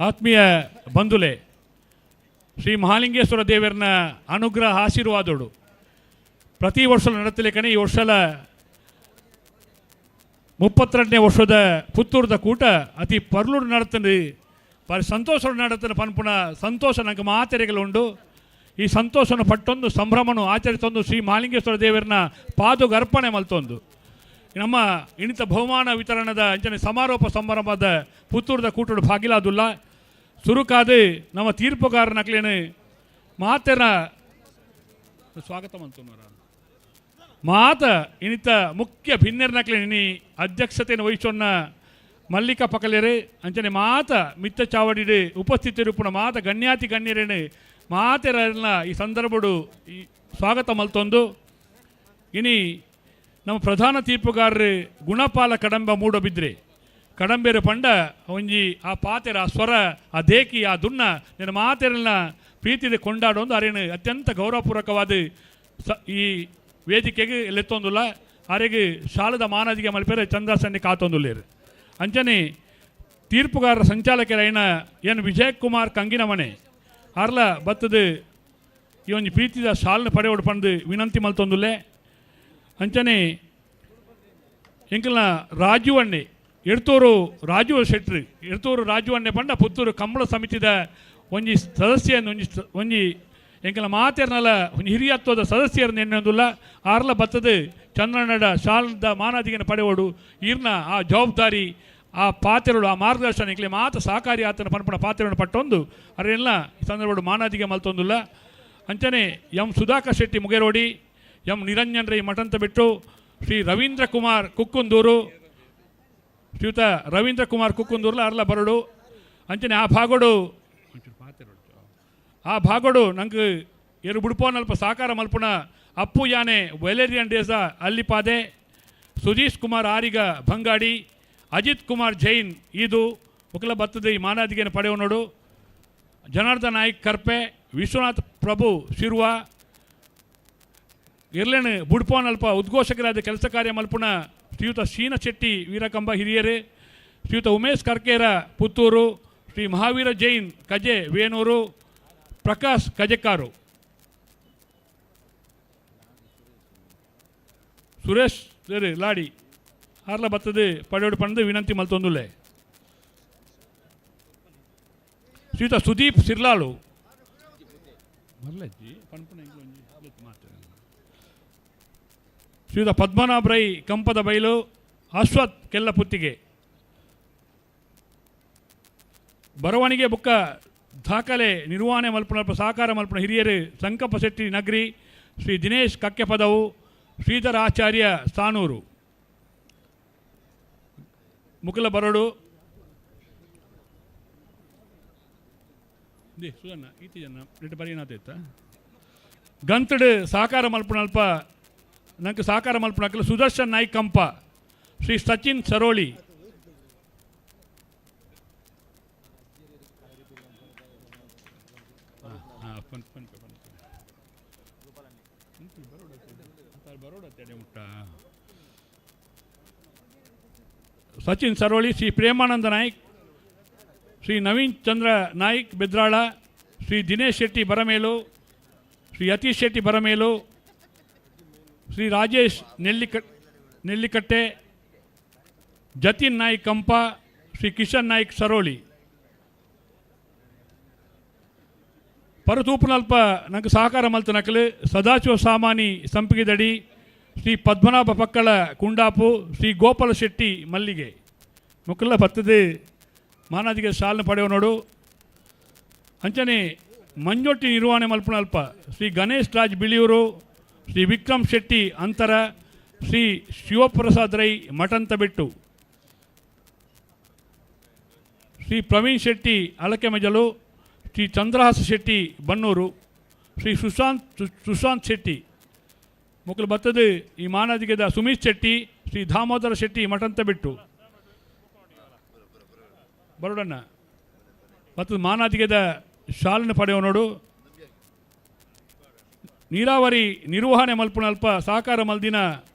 Speaker 12: ಆತ್ಮೀಯ ಬಂಧುಲೆ, ಶ್ರೀ ಮಹಾಲಿಂಗೇಶ್ವರ ದೇವರನ ಅನುಗ್ರಹ ಆಶೀರ್ವಾದೋಡು ಪ್ರತಿ ವರ್ಷ ನಡತಲೇಕನೆ ಈ ವರ್ಷದ 32ನೇ ವರ್ಷದ ಪುತ್ತೂರದ ಕೂಟ ಅತಿ ಪರ್ಲೂರು ನಡತಂದು ಬಾರಿ ಸಂತೋಷ ನಡತನ ಪನ್ಪುಣ ಸಂತೋಷ ನಂಗೆ ಮಾತೆರೆಗಳುಂಡು. ಈ ಸಂತೋಷನ ಪಟ್ಟೊಂದು ಸಂಭ್ರಮನು ಆಚರಿಸೊಂದು ಶ್ರೀ ಮಹಾಲಿಂಗೇಶ್ವರ ದೇವರನ ಪಾದುಗ ಅರ್ಪಣೆ ಮಲ್ತೊಂದು ನಮ್ಮ ಇಣಿತ ಬಹುಮಾನ ವಿತರಣದ ಅಂಚನೆ ಸಮಾರೋಪ ಸಮಾರಂಭದ ಪುತ್ತೂರದ ಕೂಟಡು ಭಾಗಿಲಾದುಲ್ಲ ಸುರುಕಾದು ನಮ್ಮ ತೀರ್ಪುಗಾರನಕ್ಲೇನು ಮಾತೆರ ಸ್ವಾಗತ ಮಂತುನರ ಮಾತ ಇನಿತ ಮುಖ್ಯ ಭಿನ್ನರ್ನಕ್ಲೇನಿ ಅಧ್ಯಕ್ಷತೆಯನ್ನು ವಹಿಸೋನ್ನ ಮಲ್ಲಿಕಾ ಪಕಲೇರು ಅಂಚನೆ ಮಾತ ಮಿತ್ತ ಚಾವಡಿಡು ಉಪಸ್ಥಿತಿರುಪುಣ ಮಾತ ಗಣ್ಯಾತಿ ಗಣ್ಯರೇನು ಮಾತೆರನ್ನ ಈ ಸಂದರ್ಭಡು ಈ ಸ್ವಾಗತ ಮಲ್ತೊಂದು ಇನಿ ನಮ್ಮ ಪ್ರಧಾನ ತೀರ್ಪುಗಾರರು ಗುಣಪಾಲ ಕಡಂಬ ಮೂಡಬಿದ್ರೆ ಕಡಂಬೇರು ಪಂಡ ಒಂಜಿ ಆ ಪಾತೆರ ಆ ಸ್ವರ ಆ ದೇಕಿ ಆ ದುನ್ನ ನಿನ್ನ ಮಾತೆರನ್ನ ಪ್ರೀತಿದೆ ಕೊಂಡಾಡೊಂದು ಅರೇನು ಅತ್ಯಂತ ಗೌರವಪೂರ್ವಕವಾದ ಈ ವೇದಿಕೆಗೆ ಎತ್ತೆತ್ತೊಂದುಲ್ಲ ಅರೆಗೆ ಶಾಲದ ಮಾನದಿಗೆ ಮಲ್ಪೇರೆ ಚಂದ್ರಸನ್ನಿ ಕಾತೊಂದುಲ್ಲೇರು ಅಂಚನೆ ತೀರ್ಪುಗಾರರ ಸಂಚಾಲಕರೈನ ಎನ್ ವಿಜಯಕುಮಾರ್ ಕಂಗಿನ ಮನೆ ಅರ್ಲ ಬತ್ತದು ಈ ಒಂದು ಪ್ರೀತಿದ ಶಾಲನ ಪಡೆಯೋಡು ಪಂದು ವಿನಂತಿ ಮಲ್ತೊಂದುಲ್ಲೆ ಅಂಚನೆ ಎಂಕಲ್ನ ರಾಜುವಣ್ಣೆ ಎಡ್ತೂರು ರಾಜು ಶೆಟ್ರು ಎಡ್ತೂರು ರಾಜುವಣ್ಣೆ ಪಂಡ ಪುತ್ತೂರು ಕಂಬಳ ಸಮಿತಿದ ಒಂಜಿ ಸದಸ್ಯನ ಒಂಜಿ ಎಂಕಲ ಮಾತೆರ್ನಲ ಒಂಜಿ ಹಿರಿಯತ್ವದ ಸದಸ್ಯರನ್ನ ಎನ್ನೊಂದುಲ್ಲ ಆರ್ಲ ಬತ್ತದು ಚಂದ್ರನಡ ಶಾಲದ ಮಾನಾದಿಗೆನ ಪಡೆಯೋಡು ಈರ್ನ ಆ ಜವಾಬ್ದಾರಿ ಆ ಪಾತ್ರೆಗಳು ಆ ಮಾರ್ಗದರ್ಶನ ಎಂಕ್ಲೆ ಮಾತ ಸಹಕಾರಿ ಆತನ ಪನ್ಪಣ ಪಾತ್ರೆಯನ್ನು ಪಟ್ಟೊಂದು ಅರೆಲ್ಲ ಈ ಸಂದರ್ಭ ಮಾನಾದಿಗೆ ಮಲ್ತೊಂದುಲ್ಲ ಅಂಚನೆ ಎಂ ಸುಧಾಕರ್ ಶೆಟ್ಟಿ ಮುಗೇರೋಡಿ ಎಂ ನಿರಂಜನ್ ರೈ ಮಠಂತ ಬಿಟ್ಟು ಶ್ರೀ ರವೀಂದ್ರ ಕುಮಾರ್ ಕುಕ್ಕುಂದೂರು ಶ್ರೀಯುತ ರವೀಂದ್ರ ಕುಮಾರ್ ಕುಕ್ಕುಂದೂರ್ಲ ಅರ್ಲ ಬರಡು ಅಂಚನೆ ಆ ಭಾಗೋಡು ನಂಗೆ ಎರಡು ಬುಡ್ಪೋನಲ್ಪ ಸಾಕಾರ ಮಲ್ಪುಣ ಅಪ್ಪು ಯಾನೆ ವೈಲೇರಿಯನ್ ಡೇಸ ಅಲ್ಲಿಪಾದೆ ಸುಧೀಶ್ ಕುಮಾರ್ ಆರಿಗ ಭಂಗಾಡಿ ಅಜಿತ್ ಕುಮಾರ್ ಜೈನ್ ಇದು ಒಕ್ಕಲ ಬತ್ತದ ಈ ಮಾನಾದಿಗೆನ ಪಡೆಯೋನೋಡು ಜನಾರ್ದನ್ ನಾಯ್ಕ್ ಕರ್ಪೆ ವಿಶ್ವನಾಥ್ ಪ್ರಭು ಶಿರ್ವ ಇರ್ಲೇನು ಬುಡ್ಪೋನಲ್ಪ ಉದ್ಘೋಷಕರಾದ ಕೆಲಸ ಕಾರ್ಯ ಮಲ್ಪುಣ ಶ್ರೀಯುತ ಶೀನ ಶೆಟ್ಟಿ ವೀರಕಂಬ ಹಿರಿಯರು ಶ್ರೀಯುತ ಉಮೇಶ್ ಕರ್ಕೇರ ಪುತ್ತೂರು ಶ್ರೀ ಮಹಾವೀರ ಜೈನ್ ಕಜೆ ವೇಣೂರು ಪ್ರಕಾಶ್ ಕಜೆಕಾರು ಸುರೇಶ್ ಲಾಡಿ ಆರ್ಲ ಬತ್ತದು ಪಡೆಯೋಡು ಪಂದು ವಿನಂತಿ ಮಲ್ತೊಂದುಲ್ಲೆ ಶ್ರೀಯುತ ಸುದೀಪ್ ಸಿರ್ಲಾಳು ಶ್ರೀಯುತ ಪದ್ಮನಾಭ ರೈ ಕಂಪದ ಬೈಲು ಅಶ್ವಥ್ ಕೆಲ್ಲಪುತ್ತಿಗೆ ಬರವಣಿಗೆ ಬುಕ್ಕ ದಾಖಲೆ ನಿರ್ವಹಣೆ ಮಲ್ಪನ ಸಹಕಾರ ಮಲ್ಪನ ಹಿರಿಯರು ಸಂಕಪ್ಪ ಶೆಟ್ಟಿ ನಗರಿ ಶ್ರೀ ದಿನೇಶ್ ಕಕ್ಕೆಪದವು ಶ್ರೀಧರ ಆಚಾರ್ಯ ಸಾನೂರು ಮುಕಲ ಬರೋಡು ಸುಧನ್ನ ಈತಿ ಜನ ರೆಡ್ಡು ಬರೀನಾತ ಗಂತಡು ಸಹಕಾರ ಮಲ್ಪನಲ್ಪ ನಂಗೆ ಸಹಕಾರ ಮಲ್ಪನಕ್ಕಲು ಸುದರ್ಶನ್ ನಾಯ್ಕ್ ಕಂಪ ಶ್ರೀ ಸಚಿನ್ ಸರೋಳಿ ಸಚಿನ್ ಸರೋಳಿ ಶ್ರೀ ಪ್ರೇಮಾನಂದ ನಾಯ್ಕ್ ಶ್ರೀ ನವೀನ್ ಚಂದ್ರ ನಾಯ್ಕ್ ಬೆದ್ರಾಳ ಶ್ರೀ ದಿನೇಶ್ ಶೆಟ್ಟಿ ಬರಮೇಲು ಶ್ರೀ ಯತೀಶ್ ಶೆಟ್ಟಿ ಬರಮೇಲು ಶ್ರೀ ರಾಜೇಶ್ ನೆಲ್ಲಿಕಟ್ಟೆ ಜತಿನ್ ನಾಯ್ಕ್ ಕಂಪ ಶ್ರೀ ಕಿಶನ್ ನಾಯ್ಕ್ ಸರೋಳಿ ಪರತೂಪನಲ್ಪ ನಂಗೆ ಸಹಕಾರ ಮಲ್ತ ನಕಲು ಸದಾಶಿವ ಸಾಮಾನಿ ಸಂಪಿಗೆದಡಿ ಶ್ರೀ ಪದ್ಮನಾಭ ಪಕ್ಕಳ ಕುಂಡಾಪು ಶ್ರೀ ಗೋಪಾಲ ಶೆಟ್ಟಿ ಮಲ್ಲಿಗೆ ಮುಕ್ಕಲ್ಲ ಬತ್ತದು ಮಾನಾದಿಗೆ ಶಾಲನ ಪಡೆಯೋ ನೋಡು ಅಂಚನೆ ಮಂಜೊಟ್ಟಿ ನಿರ್ವಹಣೆ ಮಲ್ಪನಲ್ಪ ಶ್ರೀ ಗಣೇಶ್ ರಾಜ್ ಬಿಳಿಯೂರು ಶ್ರೀ ವಿಕ್ರಮ್ ಶೆಟ್ಟಿ ಅಂತರ ಶ್ರೀ ಶಿವಪ್ರಸಾದ್ ರೈ ಮಠಂತ ಬಿಟ್ಟು ಶ್ರೀ ಪ್ರವೀಣ್ ಶೆಟ್ಟಿ ಅಲಕೆ ಮಜಲು ಶ್ರೀ ಚಂದ್ರಹಾಸ ಶೆಟ್ಟಿ ಬನ್ನೂರು ಶ್ರೀ ಸುಶಾಂತ್ ಶೆಟ್ಟಿ ಮುಕ್ಕಲು ಬತ್ತದು ಈ ಮಾನಾದಿಗೆದ ಸುಮೀತ್ ಶೆಟ್ಟಿ ಶ್ರೀ ದಾಮೋದರ ಶೆಟ್ಟಿ ಮಠಂತ ಬಿಟ್ಟು ಬರೋಡನ್ನ ಮತ್ತು ಮಾನಾದಿಗೆದ ಶಾಲನ ಪಡೆಯೋ ನೋಡು ನೀರಾವರಿ ನಿರ್ವಹಣೆ ಮಲ್ಪನಲ್ಪ ಸಹಕಾರ ಮಲ್ದಿನ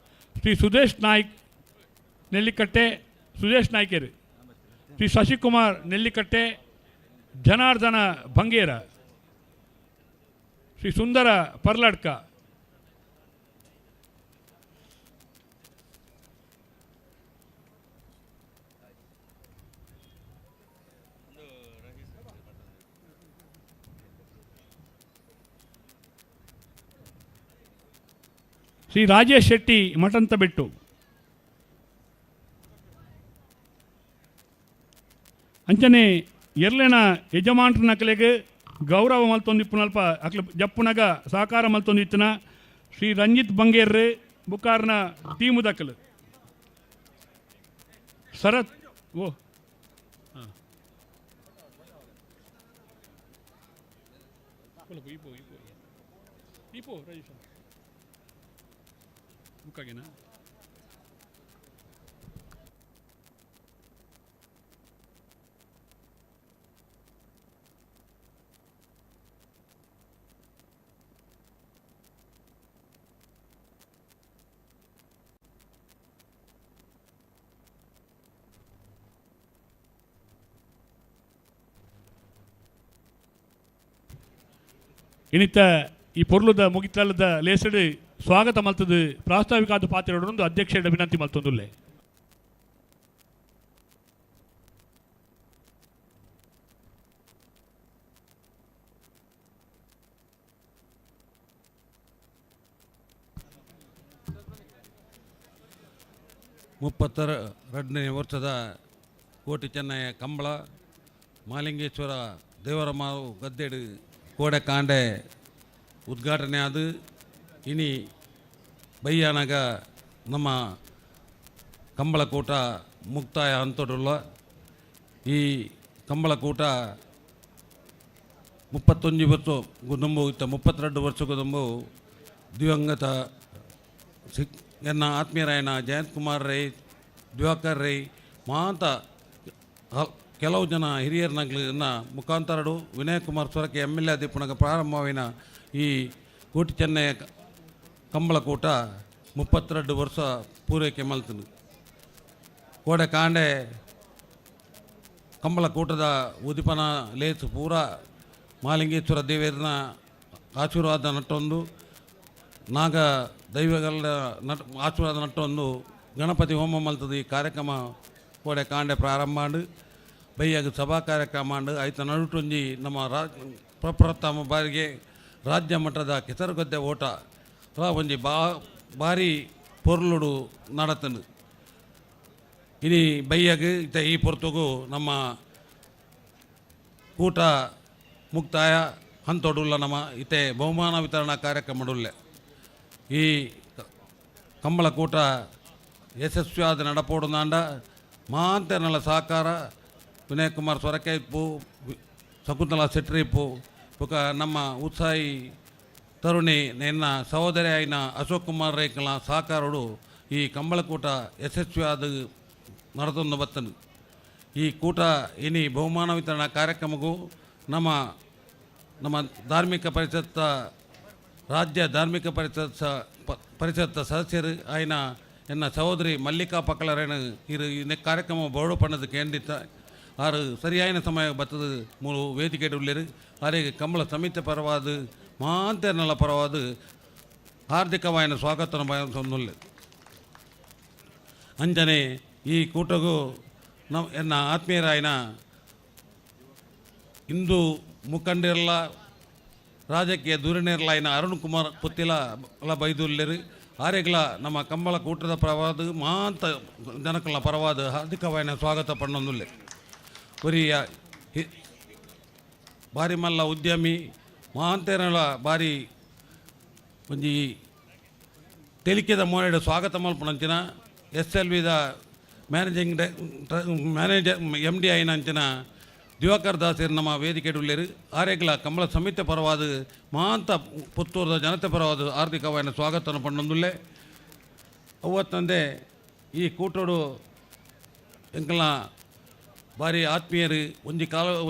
Speaker 12: ಶ್ರೀ ಸುದೇಶ್ ನಾಯ್ಕ್ ನೆಲ್ಲಿಕಟ್ಟೆ ಸುದೇಶ್ ನಾಯ್ಕರು ಶ್ರೀ ಶಶಿಕುಮಾರ್ ನೆಲ್ಲಿಕಟ್ಟೆ ಜನಾರ್ದನ ಬಂಗೇರ, ಶ್ರೀ ಸುಂದರ ಪರ್ಲಡ್ಕ, ಶ್ರೀ ರಾಜೇಶ್ ಶೆಟ್ಟಿ ಮಠಂತಬೆಟ್ಟು, ಅಂಚನೆ ಎರ್ಲೆನ ಯಜಮಾನ್ರ ನಕಲೆಗೆ ಗೌರವ ಮಲ್ತೊಂದಿಪ್ಪುನಲ್ಪ ಅಕ್ಲ ಜಪ್ಪುನಗ ಸಹಕಾರ ಮಲ್ತೊಂದಿತ್ತಿನ ಶ್ರೀ ರಂಜಿತ್ ಬಂಗೇರ್ರೆ ಬುಕಾರ್ನ ಟೀಮು ದಕ್ಕಲು ಶರತ್ ಓ ಬುಕ್ಕಾಗೇನಾ ಇನಿತ ಈ ಪೊರ್ಲುದ ಮುಗಿತಲ್ಲದ ಲೇಸಡ್ ಸ್ವಾಗತ ಮಲ್ತದು ಪ್ರಾಸ್ತಾವಿಕಾದ ಪಾತ್ರೆಯೊಡೊಂದು ಅಧ್ಯಕ್ಷರ ವಿನಂತಿ ಮಲ್ತೊಂದುಲ್ಲೆ.
Speaker 16: ಮುಪ್ಪತ್ತೆರಡನೇ ವರ್ಷದ ಕೋಟಿ ಚೆನ್ನಯ ಕಂಬಳ ಮಾಲಿಂಗೇಶ್ವರ ದೇವರ ಮಾವು ಗದ್ದೆಡು ಕೋಡೆ ಕಾಂಡೆ ಉದ್ಘಾಟನೆ ಆದ ಇನಿ ಬಯ್ಯಾನಾಗ ನಮ್ಮ ಕಂಬಳಕೂಟ ಮುಕ್ತಾಯ ಹಂತಡುಲ್ಲ. ಈ ಕಂಬಳಕೂಟ 31 ವರ್ಷ ಗುದುಂಬು ಇತ್ತ 32 ವರ್ಷ ಗುದುಂಬು ದಿವಂಗತ ಎನ್ನ ಆತ್ಮೀಯರಾಯನ ಜಯಂತ್ ಕುಮಾರ್ ರೈ, ದಿವಾಕರ್ ರೈ ಮಾತ ಕೆಲವು ಜನ ಹಿರಿಯರನ್ನ ಮುಖಾಂತರಡು ವಿನಯ್ ಕುಮಾರ್ ಸ್ವರಕ್ಕೆ MLA ದಿಪ್ಪುನಗ ಪ್ರಾರಂಭವಿನ ಈ ಕೋಟಿ ಚೆನ್ನಯ ಕಂಬಳಕೂಟ 32 ವರ್ಷ ಪೂರೈಕೆ ಮಲ್ತನು. ಕೋಡೆ ಕಾಂಡೆ ಕಂಬಳಕೂಟದ ಉದಿಪನ ಲೇಸು ಪೂರ ಮಾಲಿಂಗೇಶ್ವರ ದೇವರನ ಆಶೀರ್ವಾದ ನಟ್ಟೊಂದು ನಾಗ ದೈವಗಳ ಆಶೀರ್ವಾದ ನಟ್ಟೊಂದು ಗಣಪತಿ ಹೋಮ ಮಲ್ತದ ಈ ಕಾರ್ಯಕ್ರಮ ಕೋಡೆ ಕಾಂಡೆ ಪ್ರಾರಂಭ ಮಾಡಿ ಬೈಯಾಗ ಸಭಾ ಕಾರ್ಯಕ್ರಮ ಮಾಡಿ ಆಯ್ತು ನಡುಟೊಂಜಿ ನಮ್ಮ ಪ್ರಪ್ರಥಮ ಬಾರಿಗೆ ರಾಜ್ಯ ಮಟ್ಟದ ಕೆಸರುಗದ್ದೆ ಓಟ ಒಂಜಿ ಭಾರಿ ಪೊರ್ಲುಡು ನಡತನು. ಇನಿ ಬೈಯಾಗ ಇತ್ತ ಈ ಪೊರ್ತುಗು ನಮ್ಮ ಕೂಟ ಮುಕ್ತಾಯ ಹಂತೊಡುಲ್ಲ ನಮ್ಮ ಇತ್ತೆ ಬಹುಮಾನ ವಿತರಣಾ ಕಾರ್ಯಕ್ರಮಡುಲ್ಲೆ. ಈ ಕಂಬಳಕೂಟ ಯಶಸ್ವಿಯಾದ ನಡಪೋಡುನಾಂಡ ಮಾಂತೆನಲ ಸಹಕಾರ ವಿನಯ್ ಕುಮಾರ್ ಸ್ವರಕೆ ಇಪ್ಪು, ಶಕುಂತಲಾ ಶೆಟ್ಟಿ ಇಪ್ಪು, ಬೊಕ ನಮ್ಮ ಉತ್ಸಾಹಿ ತರುಣಿ ನಿನ್ನ ಸಹೋದರಿ ಆಯ್ನ ಅಶೋಕ್ ಕುಮಾರ್ ರೈಕಲ ಸಹಕಾರಡು ಈ ಕಂಬಳಕೂಟ ಯಶಸ್ವಿಯಾದ ನಡೆದೊಂದು ಬತ್ತನು. ಈ ಕೂಟ ಇನಿ ಬಹುಮಾನ ವಿತರಣಾ ಕಾರ್ಯಕ್ರಮಕ್ಕೂ ನಮ್ಮ ಧಾರ್ಮಿಕ ಪರಿಷತ್ತ ರಾಜ್ಯ ಧಾರ್ಮಿಕ ಪರಿಷತ್ತ ಸದಸ್ಯರು ಆಯ್ನ ಎನ್ನ ಸಹೋದರಿ ಮಲ್ಲಿಕಾ ಪಕ್ಕಲರೇನು ಇರು ಇನ್ನ ಕಾರ್ಯಕ್ರಮ ಬೋರ್ಡು ಪಣ್ಣದ ಕೇಂದ್ರಿತ ಆರು ಸರಿಯಾಯಿನ ಸಮಯ ಬತ್ತದ ಮೂರು ವೇದಿಕೆ ಉಳ್ಳೇರು ಆರಿಗೆ ಕಂಬಳ ಸಮಿತಿ ಪರವಾದ ಮಾಂತೆರ್ನಲ ಪರವಾದ ಹಾರ್ದಿಕವಾಯಿನ ಸ್ವಾಗತನ ಬಯಸುಳ್ಳೆ. ಅಂಜನೆ ಈ ಕೂಟಗೂ ಎನ್ನ ಆತ್ಮೀಯರಾಯಿನ ಹಿಂದೂ ಮುಖಂಡರೆಲ್ಲ ರಾಜಕೀಯ ಧೂರಣಿರಲಾಯಿನ ಅರುಣ್ ಕುಮಾರ್ ಪುತ್ತಿಲ ಬೈದುಲ್ಲೇರು ಆರೆಗ್ಲ ನಮ್ಮ ಕಂಬಳ ಕೂಟದ ಪರವಾದ ಮಾಂತ ಜನಕಲ ಪರವಾದ ಹಾರ್ದಿಕವಾಯಿನ ಸ್ವಾಗತ ಪಣ್ಣೊಂದುಲ್ಲೆ. ಬರಿಯ ಭಾರಿ ಮಲ್ಲ ಉದ್ಯಮಿ ಮಾಂತೇನಲ ಭಾರಿ ಒಂಜಿ ತೆಲಿಕೆದ ಮೋನೆಡು ಸ್ವಾಗತ ಮಲ್ಪನಂಚಿನ SLVದ ಮ್ಯಾನೇಜರ್ MD ಆಯ್ನಂಚಿನ ದಿವಾಕರ್ ದಾಸರು ನಮ್ಮ ವೇದಿಕೆ ಉಳ್ಳೇರು ಆರೆಗ್ಲ ಕಂಬಳ ಸಮಿತಿ ಪರವಾದ ಮಾಂತ ಪುತ್ತೂರದ ಜನತೆ ಪರವಾದ ಆರ್ಥಿಕವಾಯಿನ ಸ್ವಾಗತನ ಪಣ್ಣೊಂದುಲ್ಲೆ. ಅವತ್ತಂದೆ ಈ ಕೂಟೋಡು ಎಂಕಲ್ನ ಭಾರಿ ಆತ್ಮೀಯರು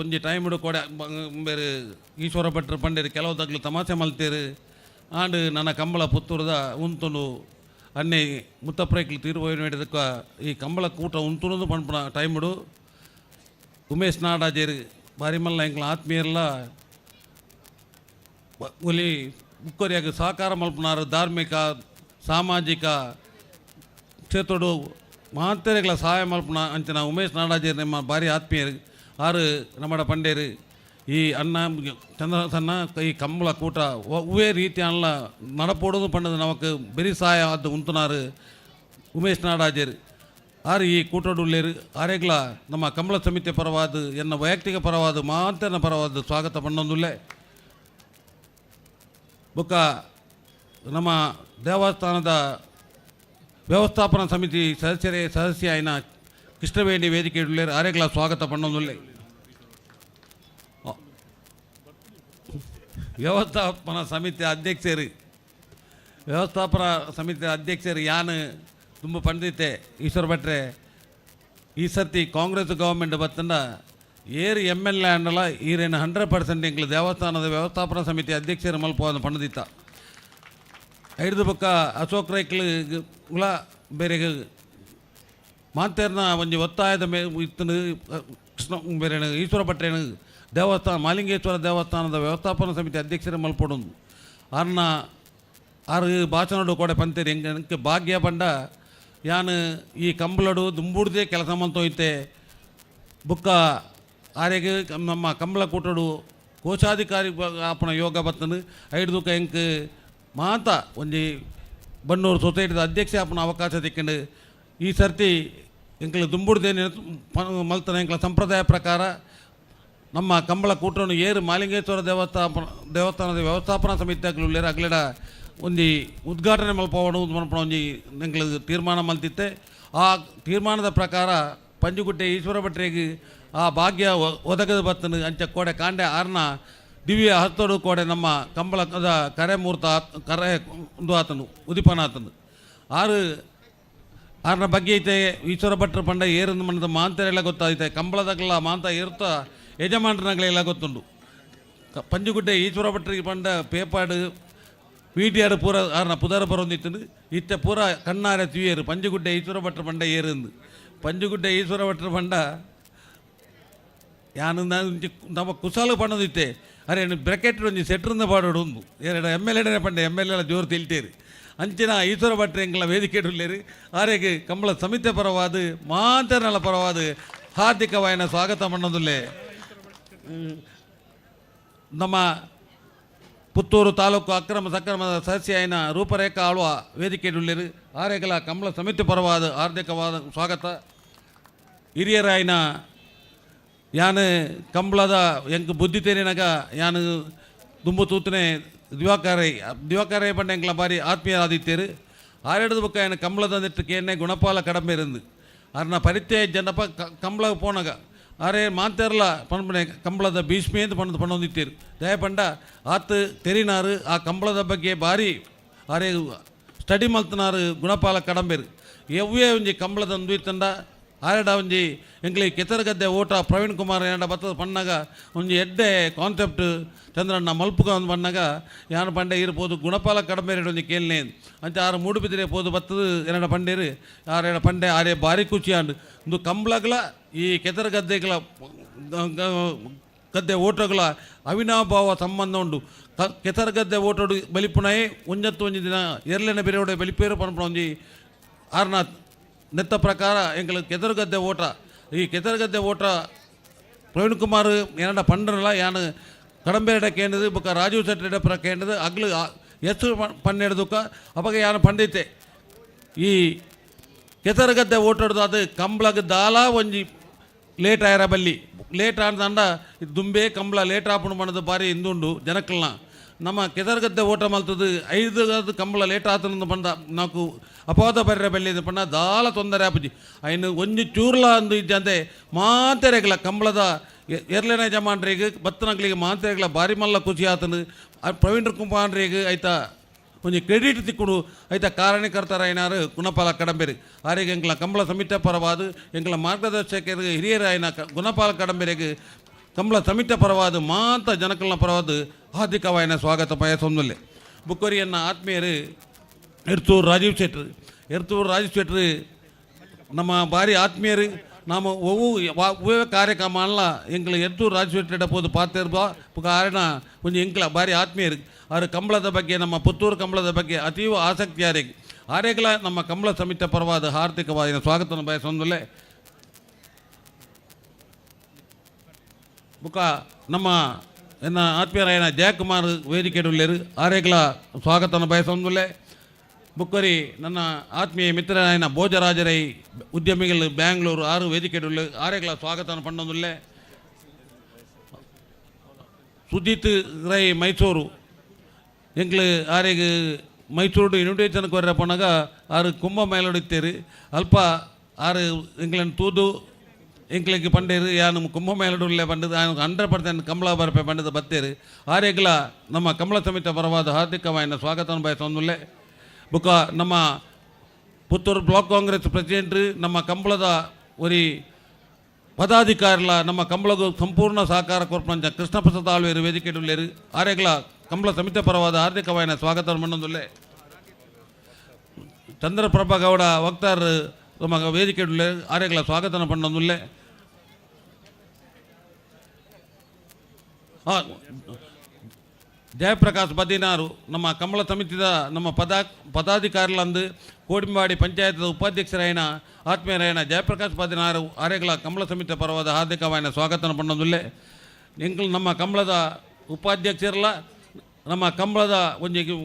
Speaker 16: ಒಂಜಿ ಟೈಮ್ಡು ಕೊಡೆ ಬೇರೆ ಈಶ್ವರ ಭಟ್ರು ಪಂಡೇರು ಕೆಲವು ತಗ್ಲು ತಮಾಷೆ ಮಲ್ತೇರು ಆಂಡ್ ನನ್ನ ಕಂಬಳ ಪುತ್ತೂರದ ಉಂತುನು ಅನ್ನೆ ಮುತ್ತಪ್ರೈಕ್ಲು ತೀರ್ಪೋಯ್ನದಕ್ಕ ಈ ಕಂಬಳ ಕೂಟ ಉಂತುನದು ಪಂಪನ ಟೈಮ್ಡು ಉಮೇಶ್ ನಾಡಾಜೇರು ಬಾರಿಮಲ್ಲ ಎಂಕ್ಲ ಆತ್ಮೀಯರೆಲ್ಲ ಒಲಿ ಮುಕ್ಕೊರಿಯಾಗಿ ಸಹಕಾರ ಮಲ್ಪನಾರು ಧಾರ್ಮಿಕ ಸಾಮಾಜಿಕ ಕ್ಷೇತ್ರಡು ಮಹತ್ತೆರೆಗಳ ಸಹಾಯ ಮಲ್ಪನ ಅಂಚಿನ ಉಮೇಶ್ ನಾಡಾಜಿ ನಮ್ಮ ಭಾರಿ ಆತ್ಮೀಯರು ಆರು ನಮ್ಮಡ ಪಂಡೇರು ಈ ಅನ್ನ ಚಂದ್ರ ಸಣ್ಣ ಈ ಕಂಬಳ ಕೂಟ ಒವ್ವೇ ರೀತಿ ಅಲ್ಲ ನಡಪೋಡೋದು ಪಂಡದು ನಮಕ್ ಬೆರಿ ಸಹಾಯ ಅದು ಉಂತುನಾರು ಉಮೇಶ್ ನಾಡಾಜರು ಆರು ಈ ಕೂಟಡುಳ್ಳೇರು ಆರೆಗ್ಲ ನಮ್ಮ ಕಂಬಳ ಸಮಿತಿ ಪರವಾದ ಎನ್ನ ವೈಯಕ್ತಿಕ ಪರವಾದ ಮಾತನ ಪರವಾದ ಸ್ವಾಗತ ಪಣ್ಣೊಂದುಲ್ಲೆ ಬೊಕ್ಕ ನಮ್ಮ ದೇವಸ್ಥಾನದ ವ್ಯವಸ್ಥಾಪನಾ ಸಮಿತಿ ಸದಸ್ಯ ಆಯ್ನ ಕೃಷ್ಣವೇಣಿ ವೇದಿಕೆ ಉಳ್ಳೇರು ಆರೆಗ್ಲ ಸ್ವಾಗತ ಪಣ್ಣೊಂದುಲ್ಲೆ ವ್ಯವಸ್ಥಾಪನಾ ಸಮಿತಿ ಅಧ್ಯಕ್ಷರು ಯಾನು ತುಂಬ ಪಂಡಿತೆ ಈಶ್ವರ ಭಟ್ರೆ ಈ ಸರ್ತಿ ಕಾಂಗ್ರೆಸ್ ಗೌರ್ಮೆಂಟ್ ಬತ್ತಂಡ ಏರು MLA ಅಂಡಲ ಈರೇನು 100% ಎಂಕ್ಲು ದೇವಸ್ಥಾನದ ವ್ಯವಸ್ಥಾಪನಾ ಸಮಿತಿ ಅಧ್ಯಕ್ಷರು ಮಲ್ಪೋದು ಪಂಡಿತ ಐದು ಪಕ್ಕ ಅಶೋಕ್ ರೈಕ್ಲು ಉಳ ಬೇರೆ ಮಾತೇರ್ನ ಒಂಜಿ ಒತ್ತಾಯದ ಇತ್ತನು ಕೃಷ್ಣ ಬೇರೆ ಈಶ್ವರ ಭಟ್ರೇನು ದೇವಸ್ಥಾನ ಮಾಲಿಂಗೇಶ್ವರ ದೇವಸ್ಥಾನದ ವ್ಯವಸ್ಥಾಪನಾ ಸಮಿತಿ ಅಧ್ಯಕ್ಷರು ಮಲ್ಪೊಡೋದು ಆರು ಭಾಷಣಡು ಕೂಡ ಪಂತೇರಿ ಎಂಗೆ ಭಾಗ್ಯ ಪಂಡ ಯಾನು ಈ ಕಂಬಳಡು ದುಂಬುಡ್ದೇ ಕೆಲಸ ಮಂತೋಯ್ತೆ ಬುಕ್ಕ ಆರೆಗೆ ನಮ್ಮ ಕಂಬಳ ಕೂಟಡು ಕೋಶಾಧಿಕಾರಿ ಆಪಣ ಯೋಗ ಬತ್ತನು ಐದು ಎಂಕ್ ಮಾತ ಒಂಜಿ ಬನ್ನೂರು ಸೊಸೈಟಿದ ಅಧ್ಯಕ್ಷ ಆಪಣ ಅವಕಾಶ ತಿಕ್ಕೊಂಡು ಈ ಸರ್ತಿ ಎಂಕ್ಲು ದುಂಬುಡ್ದೇ ಮಲ್ತನ ಎಂಕ್ಲ ಸಂಪ್ರದಾಯ ಪ್ರಕಾರ ನಮ್ಮ ಕಂಬಳ ಕೂಟವನ್ನು ಏರು ಮಾಲಿಂಗೇಶ್ವರ ದೇವಸ್ಥಾನದ ವ್ಯವಸ್ಥಾಪನಾ ಸಮಿತಿಯಾಗಲು ಅಗ್ಲಡ ಒಂದು ಉದ್ಘಾಟನೆ ಮಲ್ಪವನು ಒಂಜಿ ಎಂಕ್ಲು ತೀರ್ಮಾನ ಮಲ್ತಿತ್ತೆ ಆ ತೀರ್ಮಾನದ ಪ್ರಕಾರ ಪಂಜುಗುಟ್ಟೆ ಈಶ್ವರ ಭಟ್ರಿಗೆ ಆ ಭಾಗ್ಯ ಒದಗದ ಬತ್ತನು ಅಂಚ ಕೋಡೆ ಕಾಂಡೆ ಆರ್ನ ದಿವ್ಯ ಹತ್ತೋಡು ಕೋಡೆ ನಮ್ಮ ಕಂಬಳದ ಕರೆ ಮೂರ್ತ ಕರೆ ಒಂದು ಆತನು ಉದಿಪನಾತನು ಆರ್ನ ಬಗ್ಗೆ ಐತೆ ಈಶ್ವರ ಭಟ್ರ ಪಂಡ ಏರೊಂದು ಮನದ ಮಾಂತರೆಲ್ಲ ಗೊತ್ತಾಯ್ತೆ ಕಂಬಳದಾಗಲ್ಲ ಮಾಂತ ಏರ್ತಾ ಯಜಮಾನರಗಳೆಲ್ಲ ಗೊತ್ತುಂಡು ಪಂಜುಗುಡ್ಡೆ ಈಶ್ವರ ಭಟ್ರಿಗೆ ಪಂಡ ಪೇಪಾಡು ವೀಟಿಯಾಡು ಪೂರ ಆರ್ನ ಪುದರ ಬರೋಂದಿತ್ತು ಇತ್ತೆ ಪೂರ ಕಣ್ಣಾರೆ ತುಯ್ಯರು ಪಂಜುಗುಡ್ಡೆ ಈಶ್ವರ ಭಟ್ರ ಪಂಡ ಏರಂದು ಪಂಜುಗುಡ್ಡೆ ಈಶ್ವರ ಭಟ್ರ ಪಂಡ ಯಾನು ನಮ್ಮ ಕುಸಾಲು ಪಣ್ಣದಿತ್ತೆ ಅರೆ ಬ್ರೆಕೆಟ್ ಒಂಜಿ ಸೆಟ್ರಿಂದ ಪಾಡೋಡು ಒಂದು ಎರಡು MLA ಪಂಡ MLA ಜೋರು ತಿಳ್ತೇರಿ ಅಂಚಿನ ಈಶ್ವರ ಭಟ್ರ ಎಂಗ್ಲ ವೇದಿಕೆ ಇಡಲೇರಿ ಆರೆಗೆ ಕಂಬಳ ಸಮಿತಿ ಪರವಾದ ಮಾತನಲ ಪರವಾದ ಹಾರ್ದಿಕವಾಯಿನ ಸ್ವಾಗತ ಮಣ್ಣದುಲ್ಲೆ ನಮ್ಮ ಪುತ್ತೂರು ತಾಲೂಕು ಅಕ್ರಮ ಸಕ್ರಮದ ಸದಸ್ಯ ಆಯ್ನ ರೂಪರೇಖಾ ಆಳ್ವ ವೇದಿಕೆ ಉಳ್ಳೇರು ಆರೆಗಲ ಕಂಬಳ ಸಮಿತಿ ಪರವಾದ ಹಾರ್ದಿಕವಾದ ಸ್ವಾಗತ ಹಿರಿಯರಾಯ್ನ ಯಾನು ಕಂಬಳದ ಎಂಕ್ ಬುದ್ಧಿ ತೇರಿನಾಗ ಯಾನು ದುಂಬು ತೂತನೆ ದಿವಾಕರೇ ಪಂಡ ಎಂಕ್ಲ ಬಾರಿ ಆತ್ಮೀಯ ಆದಿತ್ಯರು ಆರೆಡದು ಬುಕ್ಕ ಏನು ಕಂಬಳದ ನೆಟ್ಟಕ್ಕೆ ಎಣ್ಣೆ ಗುಣಪಾಲ ಕಡಿಮೆ ಇருந்து ಅರ್ನ ಪರಿತ್ಯ ಜನಪ ಕಂಬಳ ಪೋನಾಗ ಆರೆ ಮಾಂತೇರ್ಲ ಪಂಪನೆ ಕಂಬಳದ ಭೀಷ್ಮೆ ಅಂತ ಪಣ್ಣೊಂದಿತ್ತೀರು ದಯಪಂಡ ಆತು ತೆರಿನಾರು ಆ ಕಂಬಳದ ಬಗ್ಗೆ ಭಾರಿ ಆರೆ ಸ್ಟಡಿ ಮಲ್ತನಾರು ಗುಣಪಾಲ ಕಡಂಬೇರು ಎವ್ವೇ ಒಂಜಿ ಕಂಬಳದ ತಂಡ ಆರೆಡ ಒಂಜಿ ಎಂಗ್ಲಿ ಕೆತ್ತರಗದ್ದೆ ಓಟ ಪ್ರವೀಣ್ ಕುಮಾರ್ ಏನಾಡ ಬತ್ತದ ಪಣ್ಣಾಗ ಒಂಜಿ ಎಡ್ಡೆ ಕಾನ್ಸೆಪ್ಟ್ ಚಂದ್ರಣ್ಣ ಮಲ್ಪುಗ ಒಂದು ಪಣ್ಣಾಗ ಯಾನು ಪಂಡೆ ಇರ್ಬೋದು ಗುಣಪಾಲ ಕಡಂಬೇರು ಒಂಜಿ ಕೇಳನೆ ಅಂತ ಆರು ಮೂಡುಬಿದ್ರೆ ಪೋದು ಬತ್ತದು ಏನಾಡ ಪಂಡೇರು ಆರೇಡ ಪಂಡೆ ಆರೇ ಭಾರಿ ಖುಷಿಯಾண்டு ಒಂದು ಕಂಬಳಗಳ ಈ ಕೆತ್ತර ಗದ್ದೆಗಳ ಗದ್ದೆ ಓಟಗಳ ಅವಿನಾಭಾವ ಸಂಬಂಧ ಉಂಡು ಕೆತ್ತර ಗದ್ದೆ ಓಟೋಡು ಬಲಿಪುಣಯೇ ಒಂಜತ್ತು ಒಂಜಿ ದಿನ ಎರಲೆನ ಬೆರೆಯೋಡೆ ಬಲಿಪೇರು ಪನ್ಪಣ ಒಂಜಿ ಆರ್ನ ನೆತ್ತ ಪ್ರಕಾರ ಎಂಗ್ಲ ಕೆತ್ತර ಗದ್ದೆ ಓಟ ಈ ಕೆತ್ತර ಗದ್ದೆ ಓಟ ಪ್ರವೀಣ್ ಕುಮಾರ್ ಏನಾಡ ಪಂಡನಲ್ಲ ಯಾನು ಕಡಂಬೇರಡ ಕೇಂದ್ರದು ಬೊಕ್ಕ ರಾಜೀವ್ ಶೆಟ್ಟರ ಪ್ರ ಕೇಂದ್ರದು ಅಗ್ಲು ಎಷ್ಟು ಪನ್ನೆಡ್ದುಕ ಅವಾಗ ಯಾನು ಪಂಡಿತೆ ಈ ಕೆತ್ತර ಗದ್ದೆ ಓಟಾಡ್ದು ಅದು ಕಂಬಳಗ ದಾಲ ಒಂಜಿ ಲೇಟ್ ಆಯರ ಬಲ್ಲಿ ಲೇಟ್ ಆಡ್ದಂಡ ದುಂಬೆ ಕಂಬಳ ಲೇಟ್ ಆಪುಂಡು ಮಾಡೋದು ಭಾರಿ ಇಂದುಂಡು ಜನಕ್ಕಲ್ನ ನಮ್ಮ ಕೆತ್ತර ಗದ್ದೆ ಓಟ ಮಲ್ತದು 5 ಕಂಬಳ ಲೇಟ್ ಆತನಂದು ಪಂಡ ನಾಕು ಅಪವಾದ ಬರ್ರೆ ಬೆಲ್ಲಿದ ಪಂಡ ದಾಲ ತೊಂದರೆ ಆಪುಜಿ ಅಯ್ನು ಒಂಜಿ ಚೂರ್ಲ ಅಂದು ಇದ್ದಂತೆ ಮಾತೆರೆಗಳ ಕಂಬಳದ ಎರಲನೇ ಜಮಾನ್ರಿಗೆ ಬತ್ತನಗಳಿಗೆ ಮಾತೆರೆಗಳ ಭಾರಿ ಮಲ್ಲ ಖುಷಿ ಆತನು ಪ್ರವೀಣ್ ಕುಮಾರ್ರಿಗೆ ಆಯ್ತಾ ಒಂಜಿ ಕ್ರೆಡಿಟ್ ತಿಕ್ಕುಡು ಐತ ಕಾರಣಕರ್ತರ ಏನಾರು ಗುಣಪಾಲ ಕಡಂಬೇರಿ ಆರಿಗೆ ಎಂಕ್ಲ ಕಂಬಳ ಸಮಿತಿ ಪರವಾದ ಎಂಕ್ಲ ಮಾರ್ಗದರ್ಶಕರಿಗೆ ಹಿರಿಯರ ಆಯ್ನ ಗುಣಪಾಲ ಕಡಂಬೇರಿಗೆ ಕಂಬಳ ಸಮಿತಿ ಪರವಾದ ಮಾತ ಜನಕಲ್ನ ಪರವಾದ ಹಾರ್ದಿಕವಾಯಿನ ಸ್ವಾಗತ ಬಯಸೊಂದಲ್ಲೇ ಬುಕ್ಕೋರಿಯನ್ನ ಆತ್ಮೀಯರು ಎರ್ತೂರು ರಾಜೀವ್ ಶೆಟ್ರು ನಮ್ಮ ಭಾರಿ ಆತ್ಮೀಯರು நாம் ஒவ்வொரு ಕಾರ್ಯಕ್ರಮ ಎಂಗ್ಲ ಎದ್ದು ರಾಜಶೇಖರ ಪೋದು ಪಾತಿರ್ಬೋ ಕಾರಣ ಒಂದು ಎಂಕ್ಲ ಭಾರಿ ಆತ್ಮೀಯ ಅವರು ಕಂಬಳದ ಬಗ್ಗೆ ನಮ್ಮ ಪುತ್ತೂರು ಕಂಬಳದ ಬಗ್ಗೆ ಅತೀವ ಆಸಕ್ತಿ ಆರೇಗಲ ನಮ್ಮ ಕಂಬಳ ಸಮಿತಿ ಪರವಾದ ಹಾರ್ದಿಕವಾದ ಸ್ವಾಗತವನ್ನು ಬಯಸೊಂದಲೇ ಬುಕ್ಕ ನಮ್ಮ ಎನ್ನ ಆತ್ಮೀಯರಾಯನ ಜಯಕುಮಾರ್ ವೇದಿಕೆಡುಲ್ಲೇರು ಆರೇಗಲ ಸ್ವಾಗತವನ್ನು ಬಯಸೊಂದಲೇ ಬುಕ್ಕರಿ ನನ್ನ ಆತ್ಮೀಯ ಮಿತ್ರರಾಯನ ಭೋಜರಾಜರೈ ಉದ್ಯಮಿಗಳು ಬ್ಯಾಂಗ್ಳೂರು 6 ವೇದಿಕೆಡುಲ್ಲು ಆರೇಗಲ ಸ್ವಾಗತವನ್ನು ಪಂಡೊಂದುಲ್ಲೆ ಸುಜಿತ್ ರೈ ಮೈಸೂರು ಎಂಕ್ಲು ಆರೆಗ್ ಮೈಸೂರು ಇನ್ವಿಟೇಷನ್ ಕೊರ್ರೆ ಪೊನಗ ಆರು ಕುಂಭ ಮೇಲೊಡಿತ್ತೇರು ಅಲ್ಪ ಆರು ಎಂಕ್ಲನ್ನು ತೂದು ಎಂಕ್ಲಿಗೆ ಪಂಡೇರು ಯಾನು ಕುಂಭ ಮೇಲೊಡುಲ್ಲೆ ಪಂಡದು 100% ಕಂಬಳ ಬರಪೆ ಪಂಡದು ಬತ್ತೇರು ಆರೇಗಲ ನಮ್ಮ ಕಂಬಳ ಸಮಿತಿ ಪರವಾದ ಹಾರ್ದಿಕವಾದ ಸ್ವಾಗತವನ್ನು ಬಯಸೊಂದುಲ್ಲೆ ಬುಕ್ಕ ನಮ್ಮ ಪುತ್ತೂರು ಬ್ಲಾಕ್ ಕಾಂಗ್ರೆಸ್ ಪ್ರೆಸಿಡೆಂಟ್ ನಮ್ಮ ಕಂಬಳದ ಒರಿ ಪದಾಧಿಕಾರಿಲ ನಮ್ಮ ಕಂಬಳಗೂ ಸಂಪೂರ್ಣ ಸಹಕಾರ ಕೊರ್ಪಂಚ ಕೃಷ್ಣ ಪ್ರಸಾದ್ ಆಳ್ವೇರು ವೇದಿಕೆಡುಲ್ಲೇರು ಆರೇಗಲ ಕಂಬಳ ಸಮಿತಿ ಪರವಾದ ಹಾರ್ದಿಕವಾದ ಸ್ವಾಗತ ಮಣ್ಣೊಂದುಲ್ಲೆ ಚಂದ್ರಪ್ರಭಾ ಗೌಡ ವಕ್ತಾರ್ ನಮ್ಮ ವೇದಿಕೆಡುಲ್ಲೇರು ಆರೇಗಲ ಸ್ವಾಗತನ ಪಣ್ಣೊಂದುಲ್ಲೆ ಜಯಪ್ರಕಾಶ್ ಬದಿನಾರು ನಮ್ಮ ಕಂಬಳ ಸಮಿತಿದ ನಮ್ಮ ಪದಾಧಿಕಾರಿಲಂದು ಕೋಡಿಂಬಾಡಿ ಪಂಚಾಯತ್ ಉಪಾಧ್ಯಕ್ಷರಾಯನ ಆತ್ಮೀಯರಾಯನ ಜಯಪ್ರಕಾಶ್ ಬದಿನಾರು ಆರೇಗಲ ಕಂಬಳ ಸಮಿತಿ ಪರವಾದ ಹಾರ್ದಿಕವಾದ ಸ್ವಾಗತನ ಪಣ್ಣೊಂದುಲ್ಲೆ ಎಂಕ್ಲು ನಮ್ಮ ಕಂಬಳದ ಉಪಾಧ್ಯಕ್ಷರಲ್ಲ ನಮ್ಮ ಕಂಬಳದ ಒಂದು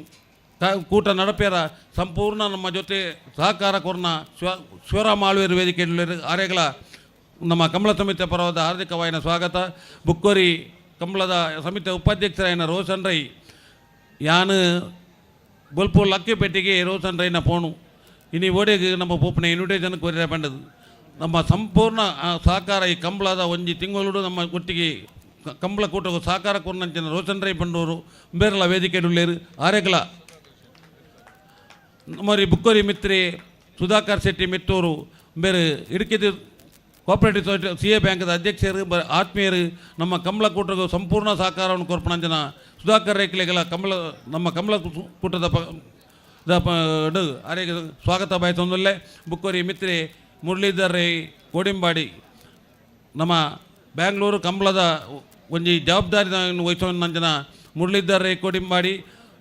Speaker 16: ಕೂಟ ನಡಪೇರ ಸಂಪೂರ್ಣ ನಮ್ಮ ಜೊತೆ ಸಹಕಾರ ಕೊರ್ನ ಶಿವರಾಮ ಆಳ್ವೇರು ವೇದಿಕೆ ಆರೇಗಲ ನಮ್ಮ ಕಂಬಳ ಸಮಿತಿ ಪರವಾದ ಹಾರ್ದಿಕವಾದ ಸ್ವಾಗತ ಬುಕ್ಕೋರಿ ಕಂಬಳದ ಸಮಿತಿ ಉಪಾಧ್ಯಕ್ಷರಾಯನ ರೋಷನ್ ರೈ ಯಾನು ಬೊಲ್ಪು ಲಕ್ಕಿಪೆಟ್ಟಿಗೆ ರೋಷನ್ ರೈನ ಪೋಣು ಇನಿ ಓಡೆಗೆ ನಮ್ಮ ಪೋಪನ ಇನ್ವಿಟೇಷನ್ ಕೊರಿಯ ಪಂಡದು ನಮ್ಮ ಸಂಪೂರ್ಣ ಸಹಕಾರ ಈ ಕಂಬಳದ ಒಂಜಿ ತಿಂಗಳು ನಮ್ಮ ಒಟ್ಟಿಗೆ ಕಂಬಳ ಕೂಟವು ಸಹಕಾರ ಕೊರ್ನಂಚಿನ ರೋಷನ್ ರೈ ಪಂಡವರು ಬೇರೆಲ್ಲ ವೇದಿಕೆಡುಲ್ಲೇರು ಆರೇಗಲ ನಮ್ಮರಿ ಬುಕ್ಕೋರಿ ಮಿತ್ರಿ ಸುಧಾಕರ್ ಶೆಟ್ಟಿ ಮಿತ್ತೂರು ಬೇರೆ ಇಡುಕಿದು ಕೋಆಪರೇಟಿವ್ ಸೊಸೈಟಿ CA ಬ್ಯಾಂಕ್ದ ಅಧ್ಯಕ್ಷರು ಆತ್ಮೀಯರು ನಮ್ಮ ಕಂಬಳ ಕೂಟಗೂ ಸಂಪೂರ್ಣ ಸಹಕಾರವನ್ನು ಕೊರ್ಪಣಂಜನ ಸುಧಾಕರ್ ರೈಕ್ಲೆಗಳ ನಮ್ಮ ಕಂಬಳ ಕೂಟದ ಆರೆಗೆ ಸ್ವಾಗತ ಬಯಸೊಂದಲ್ಲೇ ಬುಕ್ಕೋರಿ ಮಿತ್ರಿ ಮುರಳೀಧರ್ ರೈ ಕೋಡಿಂಬಾಡಿ ನಮ್ಮ ಬ್ಯಾಂಗ್ಳೂರು ಕಂಬಳದ ಒಂಜಿ ಜವಾಬ್ದಾರಿ ವಹಿಸೋನಂಜನ ಮುರಳೀಧರ್ ರೈ ಕೋಡಿಂಬಾಡಿ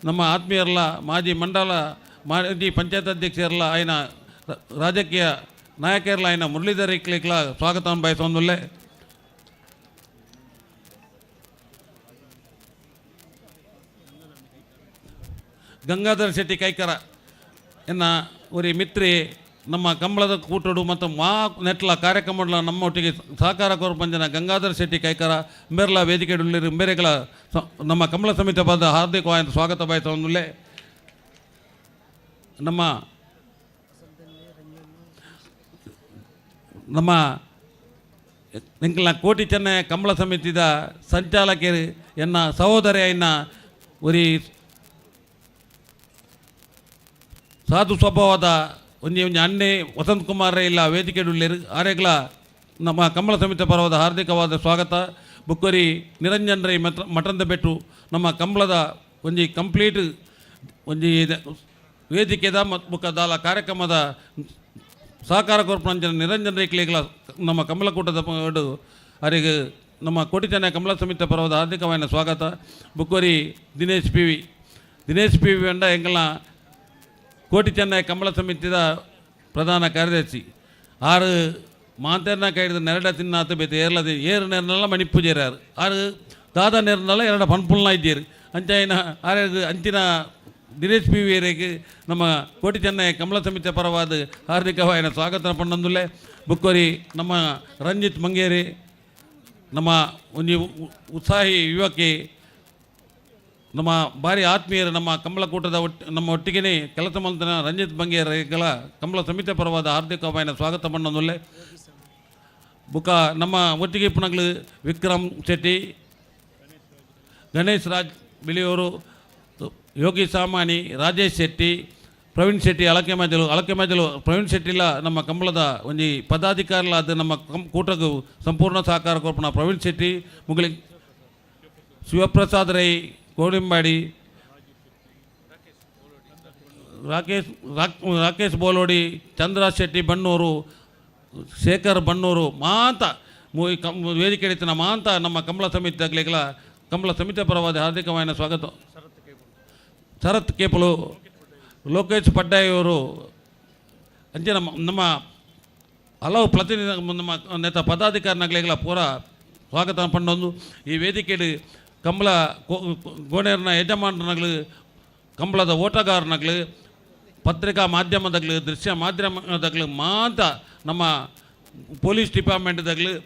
Speaker 16: ನಮ್ಮ ಆತ್ಮೀಯರಲ್ಲ ಮಾಜಿ ಪಂಚಾಯತ್ ಅಧ್ಯಕ್ಷರಲ್ಲ ఆయన ರಾಜಕೀಯ ನಾಯಕರಲ್ಲ ఆయన ಮುರಳೀಧರ್ ರೈಕ್ಲೆಗಳ ಸ್ವಾಗತವನ್ನು ಬಯಸೊಂದಲ್ಲೇ ಗಂಗಾಧರ್ ಶೆಟ್ಟಿ ಕೈಕರ ಎನ್ನ ಒರಿ ಮಿತ್ರಿ ನಮ್ಮ ಕಂಬಳದ ಕೂಟೋಡು ಮತ್ತು ನೆಟ್ಲ ಕಾರ್ಯಕ್ರಮಗಳ ನಮ್ಮೊಟ್ಟಿಗೆ ಸಹಕಾರ ಕೊರಪಂಜನ ಗಂಗಾಧರ್ ಶೆಟ್ಟಿ ಕೈಕರ ಬೇರೆಲ್ಲ ವೇದಿಕೆಡುಲ್ಲಿರು ಬೇರೆಗಳ ನಮ್ಮ ಕಂಬಳ ಸಮಿತಿ ಪದ ಹಾರ್ದಿಕವಾದ ಸ್ವಾಗತ ಬಯಸೊಂದುಲ್ಲೇ ನಮ್ಮ ಎಂಕಲ್ನ ಕೋಟಿ ಚೆನ್ನೈ ಕಂಬಳ ಸಮಿತಿದ ಸಂಚಾಲಕರು ಎನ್ನ ಸಹೋದರಿ ಅನ್ನ ಒರಿ ಸಾಧು ಸ್ವಭಾವದ ಒಂಜಿ ಅಣ್ಣೆ ವಸಂತ್ ಕುಮಾರ್ ಇಲ್ಲ ವೇದಿಕೆಡುಲ್ಲೇರು ಆರೇಗಲ ನಮ್ಮ ಕಂಬಳ ಸಮಿತಿ ಪರವಾದ ಹಾರ್ದಿಕವಾದ ಸ್ವಾಗತ ಬುಕ್ಕೋರಿ ನಿರಂಜನ್ ರೈ ಮಠದ ಬೆಟ್ಟು ನಮ್ಮ ಕಂಬಳದ ಒಂಜಿ ಕಂಪ್ಲೀಟ್ ಒಂಜಿ ವೇದಿಕೆದ ಮತ್ತು ಬುಕ್ಕದಾಲ ಕಾರ್ಯಕ್ರಮದ ಸಹಕಾರ ಕೊರ್ಪಂಚನ ನಿರಂಜನ್ ರೈಕ್ಲೆಗಳ ನಮ್ಮ ಕಂಬಳ ಕೂಟದ ಅವರಿಗೆ ನಮ್ಮ ಕೋಟಿ ಚೆನ್ನೈ ಕಂಬಳ ಸಮಿತಿ ಪರವಾದ ಹಾರ್ದಿಕವಾದ ಸ್ವಾಗತ ಬುಕ್ಕೋರಿ ದಿನೇಶ್ ಪಿ ವಿ ಅಂಡ ಎಂಗಲ್ನ ಕೋಟಿ ಚೆನ್ನೈ ಕಂಬಳ ಸಮಿತಿದ ಪ್ರಧಾನ ಕಾರ್ಯದರ್ಶಿ 6 ಮಾಂತೇರ್ನ ಕೈಡಿದ ನೆರಡ ತಿನ್ನಾತು ಬೇತೆ ಏರ್ಲದೆ ಏರು ನೆರನೆಲ್ಲ ಮಣಿಪೂಜೇರಾರು 6 ದಾದ ನೆರನೆಲ್ಲ 2 ಪನ್ಪುಲ್ನ ಇದ್ದೀರಿ ಅಂಚಾಯಿನ ಆರೇದು ಅಂಚಿನ ದಿನೇಶ್ ಪಿ ವಿಯರಿಗೆ ನಮ್ಮ ಕೋಟಿ ಚೆನ್ನೈ ಕಂಬಳ ಸಮಿತಿ ಪರವಾದ ಹಾರ್ದಿಕವಾದ ಸ್ವಾಗತ ಪಣ್ಣೊಂದುಲ್ಲೆ ಬುಕ್ಕೋರಿ ನಮ್ಮ ರಂಜಿತ್ ಮಂಗೇರಿ ನಮ್ಮ ಒಂದು ಉತ್ಸಾಹಿ ಯುವಕಿ ನಮ್ಮ ಭಾರಿ ಆತ್ಮೀಯರು ನಮ್ಮ ಕಂಬಳ ಕೂಟದ ನಮ್ಮ ಒಟ್ಟಿಗೆ ಕೆಲಸ ಮಾಡ್ತಾನೆ ರಂಜಿತ್ ಬಂಗೇರಿಗಳ ಕಂಬಳ ಸಮಿತಿ ಪರವಾದ ಹಾರ್ದಿಕವಾದ ಸ್ವಾಗತ ಪಣ್ಣೊಂದುಲ್ಲೆ ಬುಕ್ಕ ನಮ್ಮ ಒಟ್ಟಿಗೆ ಪುನಗಳು ವಿಕ್ರಮ್ ಶೆಟ್ಟಿ ಗಣೇಶ್ ರಾಜ್ ಬಿಳಿಯೂರು ಯೋಗಿ ಸಾಮಾನಿ ರಾಜೇಶ್ ಶೆಟ್ಟಿ ಪ್ರವೀಣ್ ಶೆಟ್ಟಿ ಅಳಕೆ ಮಜಲು ಪ್ರವೀಣ್ ಶೆಟ್ಟಿಲ್ಲ ನಮ್ಮ ಕಂಬಳದ ಒಂದು ಪದಾಧಿಕಾರಿಲ ಅದು ನಮ್ಮ ಕೂಟಗೂ ಸಂಪೂರ್ಣ ಸಹಕಾರ ಕೊರ್ಪಣ ಪ್ರವೀಣ್ ಶೆಟ್ಟಿ ಮುಗಲಿ ಶಿವಪ್ರಸಾದ್ ರೈ ಕೋಡಿಂಬಾಡಿ ರಾಕೇಶ್ ಬೋಲೋಡಿ ಚಂದ್ರ ಶೆಟ್ಟಿ ಬಣ್ಣೂರು ಶೇಖರ್ ಬಣ್ಣೂರು ಮಾಂತ ವೇದಿಕೆ ಹಿಡಿತಿನ ಮಾಂತ ನಮ್ಮ ಕಂಬಳ ಸಮಿತಿ ಆಗಲಿಗಳ ಕಂಬಳ ಸಮಿತಿ ಪರವಾದ ಹಾರ್ದಿಕమైన ಸ್ವಾಗತ. ಶರತ್ ಕೇಪಲು ಲೋಕೇಶ್ ಪಡ್ಡಾಯಿಯವರು ಅಂಚೆ ನಮ್ಮ ಹಲವು ಪ್ರತಿನಿಧಿ ನಮ್ಮ ನೇತ ಪದಾಧಿಕಾರಿನಾಗಲಿಗಳ ಪೂರ ಸ್ವಾಗತ ಪಂಡೊಂದು ಈ ವೇದಿಕೆಯಲ್ಲಿ ಕಂಬಳ ಗೋಣೇರ್ನ ಯಜಮಾನನಾಗಲಿ ಕಂಬಳದ ಓಟಗಾರನಾಗಲಿ ಪತ್ರಿಕಾ ಮಾಧ್ಯಮದಾಗಲಿ ದೃಶ್ಯ ಮಾಧ್ಯಮದಾಗಲಿ ಮಾತ್ರ ನಮ್ಮ ಪೊಲೀಸ್ ಡಿಪಾರ್ಟ್ಮೆಂಟ್ದಾಗಲಿ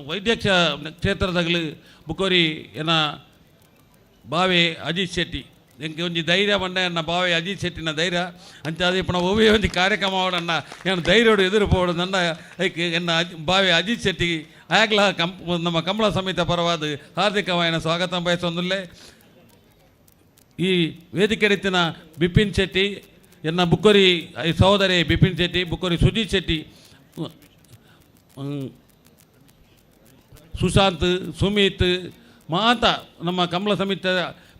Speaker 16: ವೈದ್ಯಕ ಕ್ಷೇತ್ರದಾಗಲಿ ಬುಕೋರಿ ಏನ ಬಾವೆ ಅಜಿತ್ ಶೆಟ್ಟಿ ಎಂಗೆ ಒಂಜಿ ಧೈರ್ಯ ಬಂಡ ಎನ್ನ ಬಾವೆ ಅಜಿತ್ ಶೆಟ್ಟಿನ ಧೈರ್ಯ ಅಂಚ ಅದೇ ಪುನಃ ಒವ್ವೇ ಒಂಜಿ ಕಾರ್ಯಕ್ರಮ ಅವಡನ್ನ ಏನು ಧೈರ್ಯೋಡು ಎದುರು ಪೋಡು ನನ್ನ ಎನ್ನ ಬಾವೆ ಅಜಿತ್ ಶೆಟ್ಟಿ ಆಗ್ಲ ನಮ್ಮ ಕಂಬಳ ಸಮಿತಿ ಪರವಾದ ಹಾರ್ದಿಕವಾದ ಸ್ವಾಗತ ಬಯಸೊಂದುಲ್ಲೆ. ಈ ವೇದಿಕೆ ರೀತಿನ ಬಿಪಿನ್ ಶೆಟ್ಟಿ ಎನ್ನ ಬುಕ್ಕೋರಿ ಸಹೋದರಿ ಬಿಪಿನ್ ಶೆಟ್ಟಿ ಬುಕ್ಕೋರಿ ಸುಜಿತ್ ಶೆಟ್ಟಿ ಸುಶಾಂತ್ ಸುಮಿತ್ ಮಾತ ನಮ್ಮ ಕಂಬಳ ಸಮಿತಿ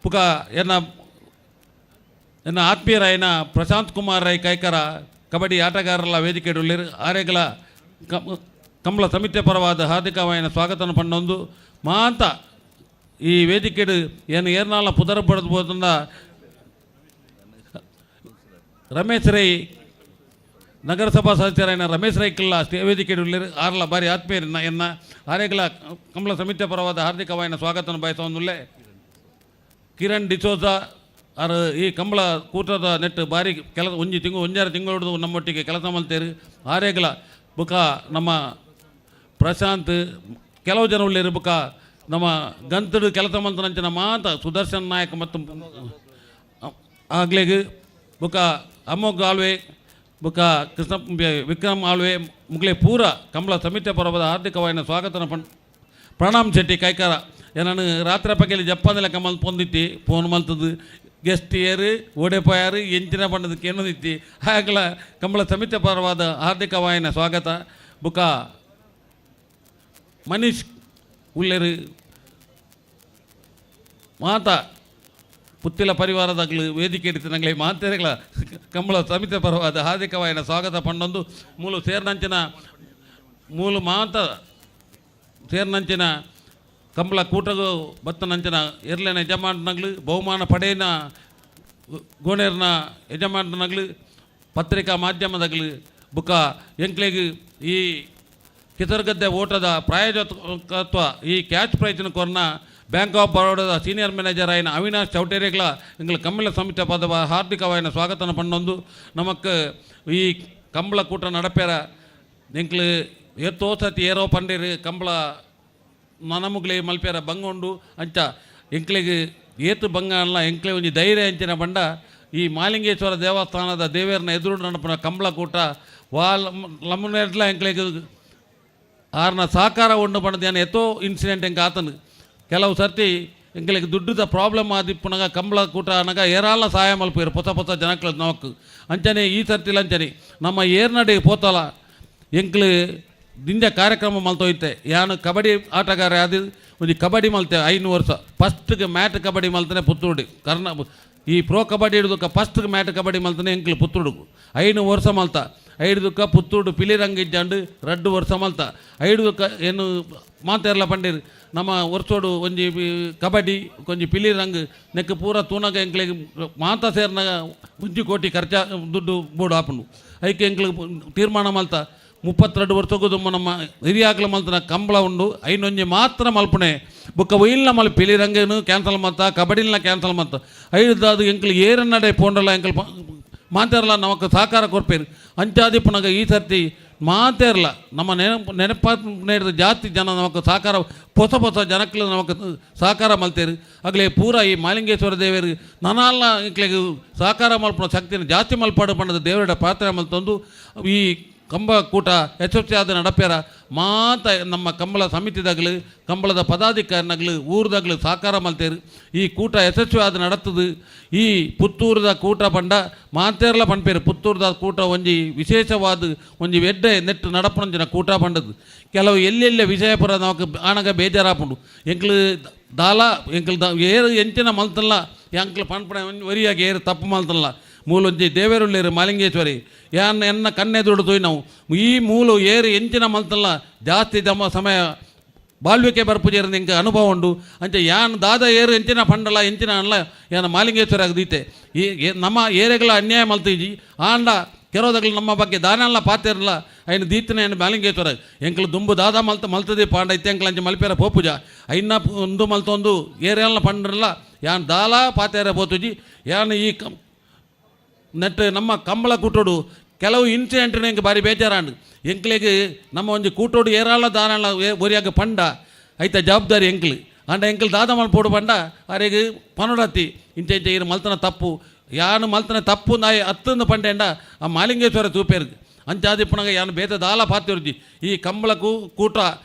Speaker 16: ಪುಕ ಎನ್ನ ಆತ್ಮೀಯರಾಯನ ಪ್ರಶಾಂತ್ ಕುಮಾರ್ ರೈ ಕೈಕರ ಕಬಡ್ಡಿ ಆಟಗಾರರ ವೇದಿಕೆ ಉಳ್ಳೇರು ಆರೆಗಳ ಕಂಬಳ ಸಮಿತಿ ಪರವಾದ ಹಾರ್ದಿಕವಾದ ಸ್ವಾಗತ ಪಂಡೊಂದು ಮಾತ ಈ ವೇದಿಕೆ ಏನು ಏರ್ನಾಳ ಪುದರ ಪಡೆದಬೋದಂದ ರಮೇಶ್ ರೈ ನಗರಸಭಾ ಸದಸ್ಯರಾಯನ ರಮೇಶ್ ರೈ ಕಿಲ್ಲ ವೇದಿಕೆ ಉಳ್ಳೇರು ಆರ್ಲ ಬಾರಿ ಆತ್ಮೀಯರನ್ನ ಎನ್ನ ಆರೆಗಳ ಕಂಬಳ ಸಮಿತಿ ಪರವಾದ ಹಾರ್ದಿಕವಾದ ಸ್ವಾಗತ ಬಯಸೊಂದುಲ್ಲೆ. ಕಿರಣ್ ಡಿಸೋಜಾ ಅವರು ಈ ಕಂಬಳ ಕೂಟದ ನೆಟ್ಟು ಬಾರಿ ಒಂಜಾರು ತಿಂಗಳು ನಮ್ಮೊಟ್ಟಿಗೆ ಕೆಲಸ ಮಾಡ್ತೇರು ಆರೇಗಲ ಬುಕ ನಮ್ಮ ಪ್ರಶಾಂತ್ ಕೆಲವು ಜನ ಉಳ್ಳೇರು ಬುಕ ನಮ್ಮ ಗಂತಡು ಕೆಲಸ ಮಂತ್ರಂಚಿನ ಮಾತ ಸುದರ್ಶನ್ ನಾಯಕ್ ಮತ್ತು ಆಗ್ಲಿಗೆ ಬುಕ ಅಮೋಘ್ ಆಳ್ವೆ ಬುಕ ಕೃಷ್ಣ ವಿಕ್ರಮ್ ಆಳ್ವೆ ಮುಗ್ಲೆ ಪೂರ ಕಂಬಳ ಸಮಿತಿ ಪರವಾದ ಹಾರ್ದಿಕವಾದ ಸ್ವಾಗತನ ಪ್ರಣಾಮ್ ಶೆಟ್ಟಿ ಕೈಕಾರ ನಾನು ರಾತ್ರಿ ಪಕ್ಕಲ್ಲಿ ಜಪ್ಪಾನೆಲ್ಲ ಕಮಲ್ ಪೊಂದಿತ್ತಿ ಫೋನ್ ಮಲ್ತದ್ದು ಗೆಸ್ಟ್ ಏರು ಓಡೆಪಾಯಾರು ಎಂಚಿನ ಬಣ್ಣದಕ್ಕೆ ಏನೋದಿತ್ತಿ ಆಗಲ ಕಂಬಳ ಸಮಿತಿ ಪರವಾದ ಹಾರ್ದಿಕವಾದ ಸ್ವಾಗತ. ಬುಕ ಮನೀಶ್ ಉಳ್ಳೇರು ಮಾತ ಪುತ್ತಿಲ ಪರಿವಾರದಾಗಲು ವೇದಿಕೆ ಇಡ್ತಿನಂಗ್ಲೆ ಮಾತೆರೆಗಳ ಕಂಬಳ ಸಮಿತಿ ಪರವಾದ ಹಾರ್ದಿಕವಾದ ಸ್ವಾಗತ ಪಂಡೊಂದು ಮೂಲು ಸೇರ್ನಂಚಿನ ಮೂಲು ಮಾತ ಸೇರ್ನಂಚಿನ ಕಂಬಳ ಕೂಟಗೂ ಬತ್ತನಂಚಿನ ಎರ್ಲಿನ ಯಜಮಾನನಾಗ್ಲು ಬಹುಮಾನ ಪಡೆಯಿನ ಗೋಣೇರ್ನ ಯಜಮಾನನಾಗ್ಲು ಪತ್ರಿಕಾ ಮಾಧ್ಯಮದಾಗಲಿ ಬುಕ ಎಂಕ್ಲೆಗೆ ಈ ಕಿಸರ್ಗದ್ದೆ ಓಟದ ಪ್ರಾಯೋಜಕತ್ವ ಈ ಕ್ಯಾಚ್ ಪ್ರೈಜ್ನ ಕೊರ್ನ ಬ್ಯಾಂಕ್ ಆಫ್ ಬರೋಡದ ಸೀನಿಯರ್ ಮ್ಯಾನೇಜರ್ ಆಯ್ನ ಅವಿನಾಶ್ ಚೌಟೇರಿಗಳ ಎಂಗ್ಲ ಕಂಬಳ ಸಮಿತಿ ಪದವ ಹಾರ್ದಿಕವಾದ ಸ್ವಾಗತನ ಪಂಡೊಂದು ನಮಕ್ ಈ ಕಂಬಳ ಕೂಟ ನಡಪೇರ ಎಂಕ್ಲು ಎತ್ತೋ ಸತಿ ಏರೋ ಪಂಡೇರು ಕಂಬಳ ನನಮುಗ್ಲೆ ಮಲ್ಪೇರ ಬಂಗೊಂಡು ಅಂಚ ಎಂಕ್ಲೆಗೆ ಏತು ಬಂಗ ಅಲ್ಲ ಎಂಕ್ಲೆ ಒಂಜಿ ಧೈರ್ಯ ಅಂಚಿನ ಬಂಡ ಈ ಮಾಲಿಂಗೇಶ್ವರ ದೇವಸ್ಥಾನದ ದೇವೇರನ ಎದುರು ನಡಪನ ಕಂಬಳ ಕೂಟ ಲಮ್ಮನೆಡ್ಲ ಎಂಕ್ಲೆಗೆ ಆರ್ನ ಸಹಕಾರ ಉಂಡು ಪಣದ ಏನು ಎತ್ತೋ ಇನ್ಸಿಡೆಂಟ್ ಎಂಗೆ ಆತನು ಕೆಲವು ಸರ್ತಿ ಎಂಕ್ಲೆಗೆ ದುಡ್ಡದ ಪ್ರಾಬ್ಲಮ್ ಆದಿಪ್ಪುನಗ ಕಂಬಳ ಕೂಟ ಅನಗ ಏರಾಳ ಸಹಾಯ ಮಲ್ಪೇರು ಹೊಸ ಜನಕ್ಲ ನವಕ್ ಅಂಚನೆ ಈ ಸರ್ತಿಲ ಅಂಚನೆ ನಮ್ಮ ಏರ್ನಡೆ ಪೋತಲ ಎಂಕ್ಲು ದಿಂಜ ಕಾರ್ಯಕ್ರಮ ಮಲ್ತೋಯ್ತೆ ಯಾನು ಕಬಡ್ಡಿ ಆಟಗಾರ ಅದು ಒಂದು ಕಬಡ್ಡಿ ಮಲ್ತೆ 5 ವರ್ಷ ಫಸ್ಟ್ಗೆ ಮ್ಯಾಟ್ ಕಬಡ್ಡಿ ಮಲ್ತಾನೆ ಪುತ್ತೂರು ಈ ಪ್ರೋ ಕಬಡ್ಡಿ ಹಿಡಿದಕ್ಕೆ ಫಸ್ಟ್ಗೆ ಮ್ಯಾಟ್ ಕಬಡ್ಡಿ ಮಲ್ತಾನೆ ಎಂಕ್ಲು ಪುತ್ತೂರುಡು 5 ವರ್ಷ ಮಲ್ತ ಐಡುದಕ್ಕ ಪುತ್ತೂರು ಪಿಲಿರಂಗ ಇಜ್ಜಂಡು 2 ವರ್ಷ ಮಲ್ತ ಐಡುದಕ್ಕ ಏನು ಮಾತೆರ್ಲ ಪಂಡೀರು ನಮ್ಮ ವರ್ಷೋಡು ಒಂಜಿ ಕಬಡ್ಡಿ ಕೊಂಚ ಪಿಲಿರಂಗ್ ನೆಕ್ ಪೂರ ತೂನಗ ಎಂಕ್ಲೆಗೆ ಮಾತ ಸೇರ್ನ 1 ಕೋಟಿ ಖರ್ಚ ದುಡ್ಡು ಬೋರ್ಡು ಹಾಪುಂಡು ಐಕೆ ಎಂಕ್ಲು ತೀರ್ಮಾನ ಮಲ್ತ 32 ವರ್ಷಕ್ಕೂ ನಮ್ಮ ಹಿರಿಯಾಗ್ಲ ಮಲ್ತನ ಕಂಬಳ ಉಂಡು ಐನೊಂಜಿ ಮಾತ್ರ ಮಲ್ಪಣೆ ಬುಕ್ಕ ಒಯ್ಲ್ನ ಮಲ್ ಪಿಲಿರಂಗನು ಕ್ಯಾನ್ಸಲ್ ಮತ್ತ ಕಬಡ್ಡಿನ ಕ್ಯಾನ್ಸಲ್ ಮತ್ತ ಐದು ಎಂಕ್ಲು ಏರನ್ನಡೆ ಪೋಂಡಲ್ಲ ಎಂಕಲ್ ಮಾತೇರಲ್ಲ ನಮಕ್ ಸಹಕಾರ ಕೊರ್ಪೇರು ಅಂಚಾದಿ ಪುನಗ ಈ ಸರ್ತಿ ಮಾತೇರಲ್ಲ ನಮ್ಮ ನೆನಪ ನೇಡಿದ ಜಾಸ್ತಿ ಜನ ನಮಕ್ ಸಹಕಾರ ಹೊಸ ಜನಕ್ಕೆ ನಮಕ್ ಸಹಕಾರ ಮಲ್ತೇರು ಆಗಲೇ ಪೂರ ಈ ಮಾಲಿಂಗೇಶ್ವರ ದೇವರು ನನ್ನಲ್ಲ ಎಂಕ್ಲೆಗೆ ಸಹಕಾರ ಮಲ್ಪನ ಶಕ್ತಿನ ಜಾಸ್ತಿ ಮಲ್ಪಾಡು ಪಂಡದ ದೇವರ ಪಾತ್ರೆ ಮಲ್ತಂದು ಈ ಕಂಬ ಕೂಟ ಯಶಸ್ವಿ ಆದ ನಡಪೇರ ಮಾತ ನಮ್ಮ ಕಂಬಳ ಸಮಿತಿದಾಗಲು ಕಂಬಳದ ಪದಾಧಿಕಾರಿನಾಗಲು ಊರದಾಗಲು ಸಹಕಾರ ಮಲ್ತೇರು ಈ ಕೂಟ ಯಶಸ್ವಿ ಆದ ನಡತದು ಈ ಪುತ್ತೂರದ ಕೂಟ ಪಂಡ ಮಾತೇರ್ಲ ಪಂಪೇರು ಪುತ್ತೂರದ ಕೂಟ ಒಂಜಿ ವಿಶೇಷವಾದ ಒಂಜಿ ಎಡ್ಡೆ ನೆಟ್ಟು ನಡಪಣಂಜಿನ ಕೂಟ ಪಂಡದು ಕೆಲವು ಎಲ್ಲೆಲ್ಲೇ ವಿಷಯ ಪರ ನಮಕ್ ಆನಗ ಬೇಜಾರಾಪುಂಡು ಎಂಕ್ಲು ದಾಲ ಎಂಕ್ಲು ಏರು ಎಂಚಿನ ಮಲ್ತಲ್ಲ ಎಂಕ್ಲು ಪಂಪಣ ವರಿಯಾಗಿ ಏರು ತಪ್ಪು ಮಲ್ತಲ್ಲ ಮೂಲೊಂಜಿ ದೇವೇರುಳ್ಳೇರು ಮಾಲಿಂಗೇಶ್ವರಿ ಯಾನ್ ಎನ್ನ ಕನ್ನೆದುಡು ನಾವು ಈ ಮೂಲು ಏರು ಎಂಚಿನ ಮಲ್ತಲ್ಲ ಜಾಸ್ತಿ ಸಮಯ ಬಾಳ್ವಿಕೆ ಬರ್ಪುಜೇರು ನಿಂಗೆ ಅನುಭವ ಉಂಡು ಅಂಚೆ ಯಾನ್ ದಾದ ಏರು ಎಂಚಿನ ಪಂಡಲ ಎಂಚಿನ ಅಲ್ಲ ಯಾನ ಮಾಲಿಂಗೇಶ್ವರ ಆಗದೀತೆ ಈ ನಮ್ಮ ಏರಿಯಾಗಳ ಅನ್ಯಾಯ ಮಲ್ತೀಜಿ ಆಂಡ ಕೆರೋದಗಳು ನಮ್ಮ ಬಗ್ಗೆ ದಾನೆಲ್ಲ ಪಾತಿರಲ್ಲ ಐನು ದೀತನೆ ಏನು ಮಾಲಿಂಗೇಶ್ವರ ಎಂಕ್ಲು ದುಂಬು ದಾದ ಮಲ್ತದೆ ಪಾಂಡ ಇತ್ತೆ ಎಂಕ್ಲ ಅಂಚೆ ಮಲ್ಪೇರ ಪೋಪುಜ ಐನ ಒಂದು ಮಲ್ತೊಂದು ಏರಿಯಲ್ಲ ಪಂಡ್ರಲ್ಲ ಯಾನ್ ದಾಲ ಪಾತೇರ ಪೋತುಜಿ ಯಾನ್ ಈ ನೆಟ್ ನಮ್ಮ ಕಂಬಳ ಕೂಟೋಡು ಕೆಲವು ಇನ್ಸಿಡೆಂಟ್ ಎಂಗೆ ಬಾರಿ ಬೇಜಾರಾಂಡು ಎಂಕ್ಲೆಗೆ ನಮ್ಮ ಒಂಜಿ ಕೂಟೋಡು ಏರಾಳ ದಾನಾಳ ಒರಿಯಾಗ ಪಂಡ ಐತ ಜವಾಬ್ದಾರಿ ಎಂಕ್ಲು ಅಂಡ ಎಂಕ್ಲು ದಾದ ಮಲ್ಪೋಡು ಪಂಡ ಅರೆಗೆ ಪನೊಡತ್ತಿ ಇಂಚೆ ಇಂಚೆ ಇರು ಮಲ್ತನ ತಪ್ಪು ಯಾನು ಮಲ್ತನ ತಪ್ಪು ನಾಯಿ ಹತ್ತಂದು ಪಂಡೆಂಡ ಆ ಮಾಲಿಂಗೇಶ್ವರ ತೂಪೇರು ಅಂಚಾದಿಪ್ಪನಾಗ ಯಾನು ಬೇತ ದಾಲ ಪಾತಿರ್ಜಿ ಈ ಕಂಬಳಕ್ಕೂ ಕೂಟ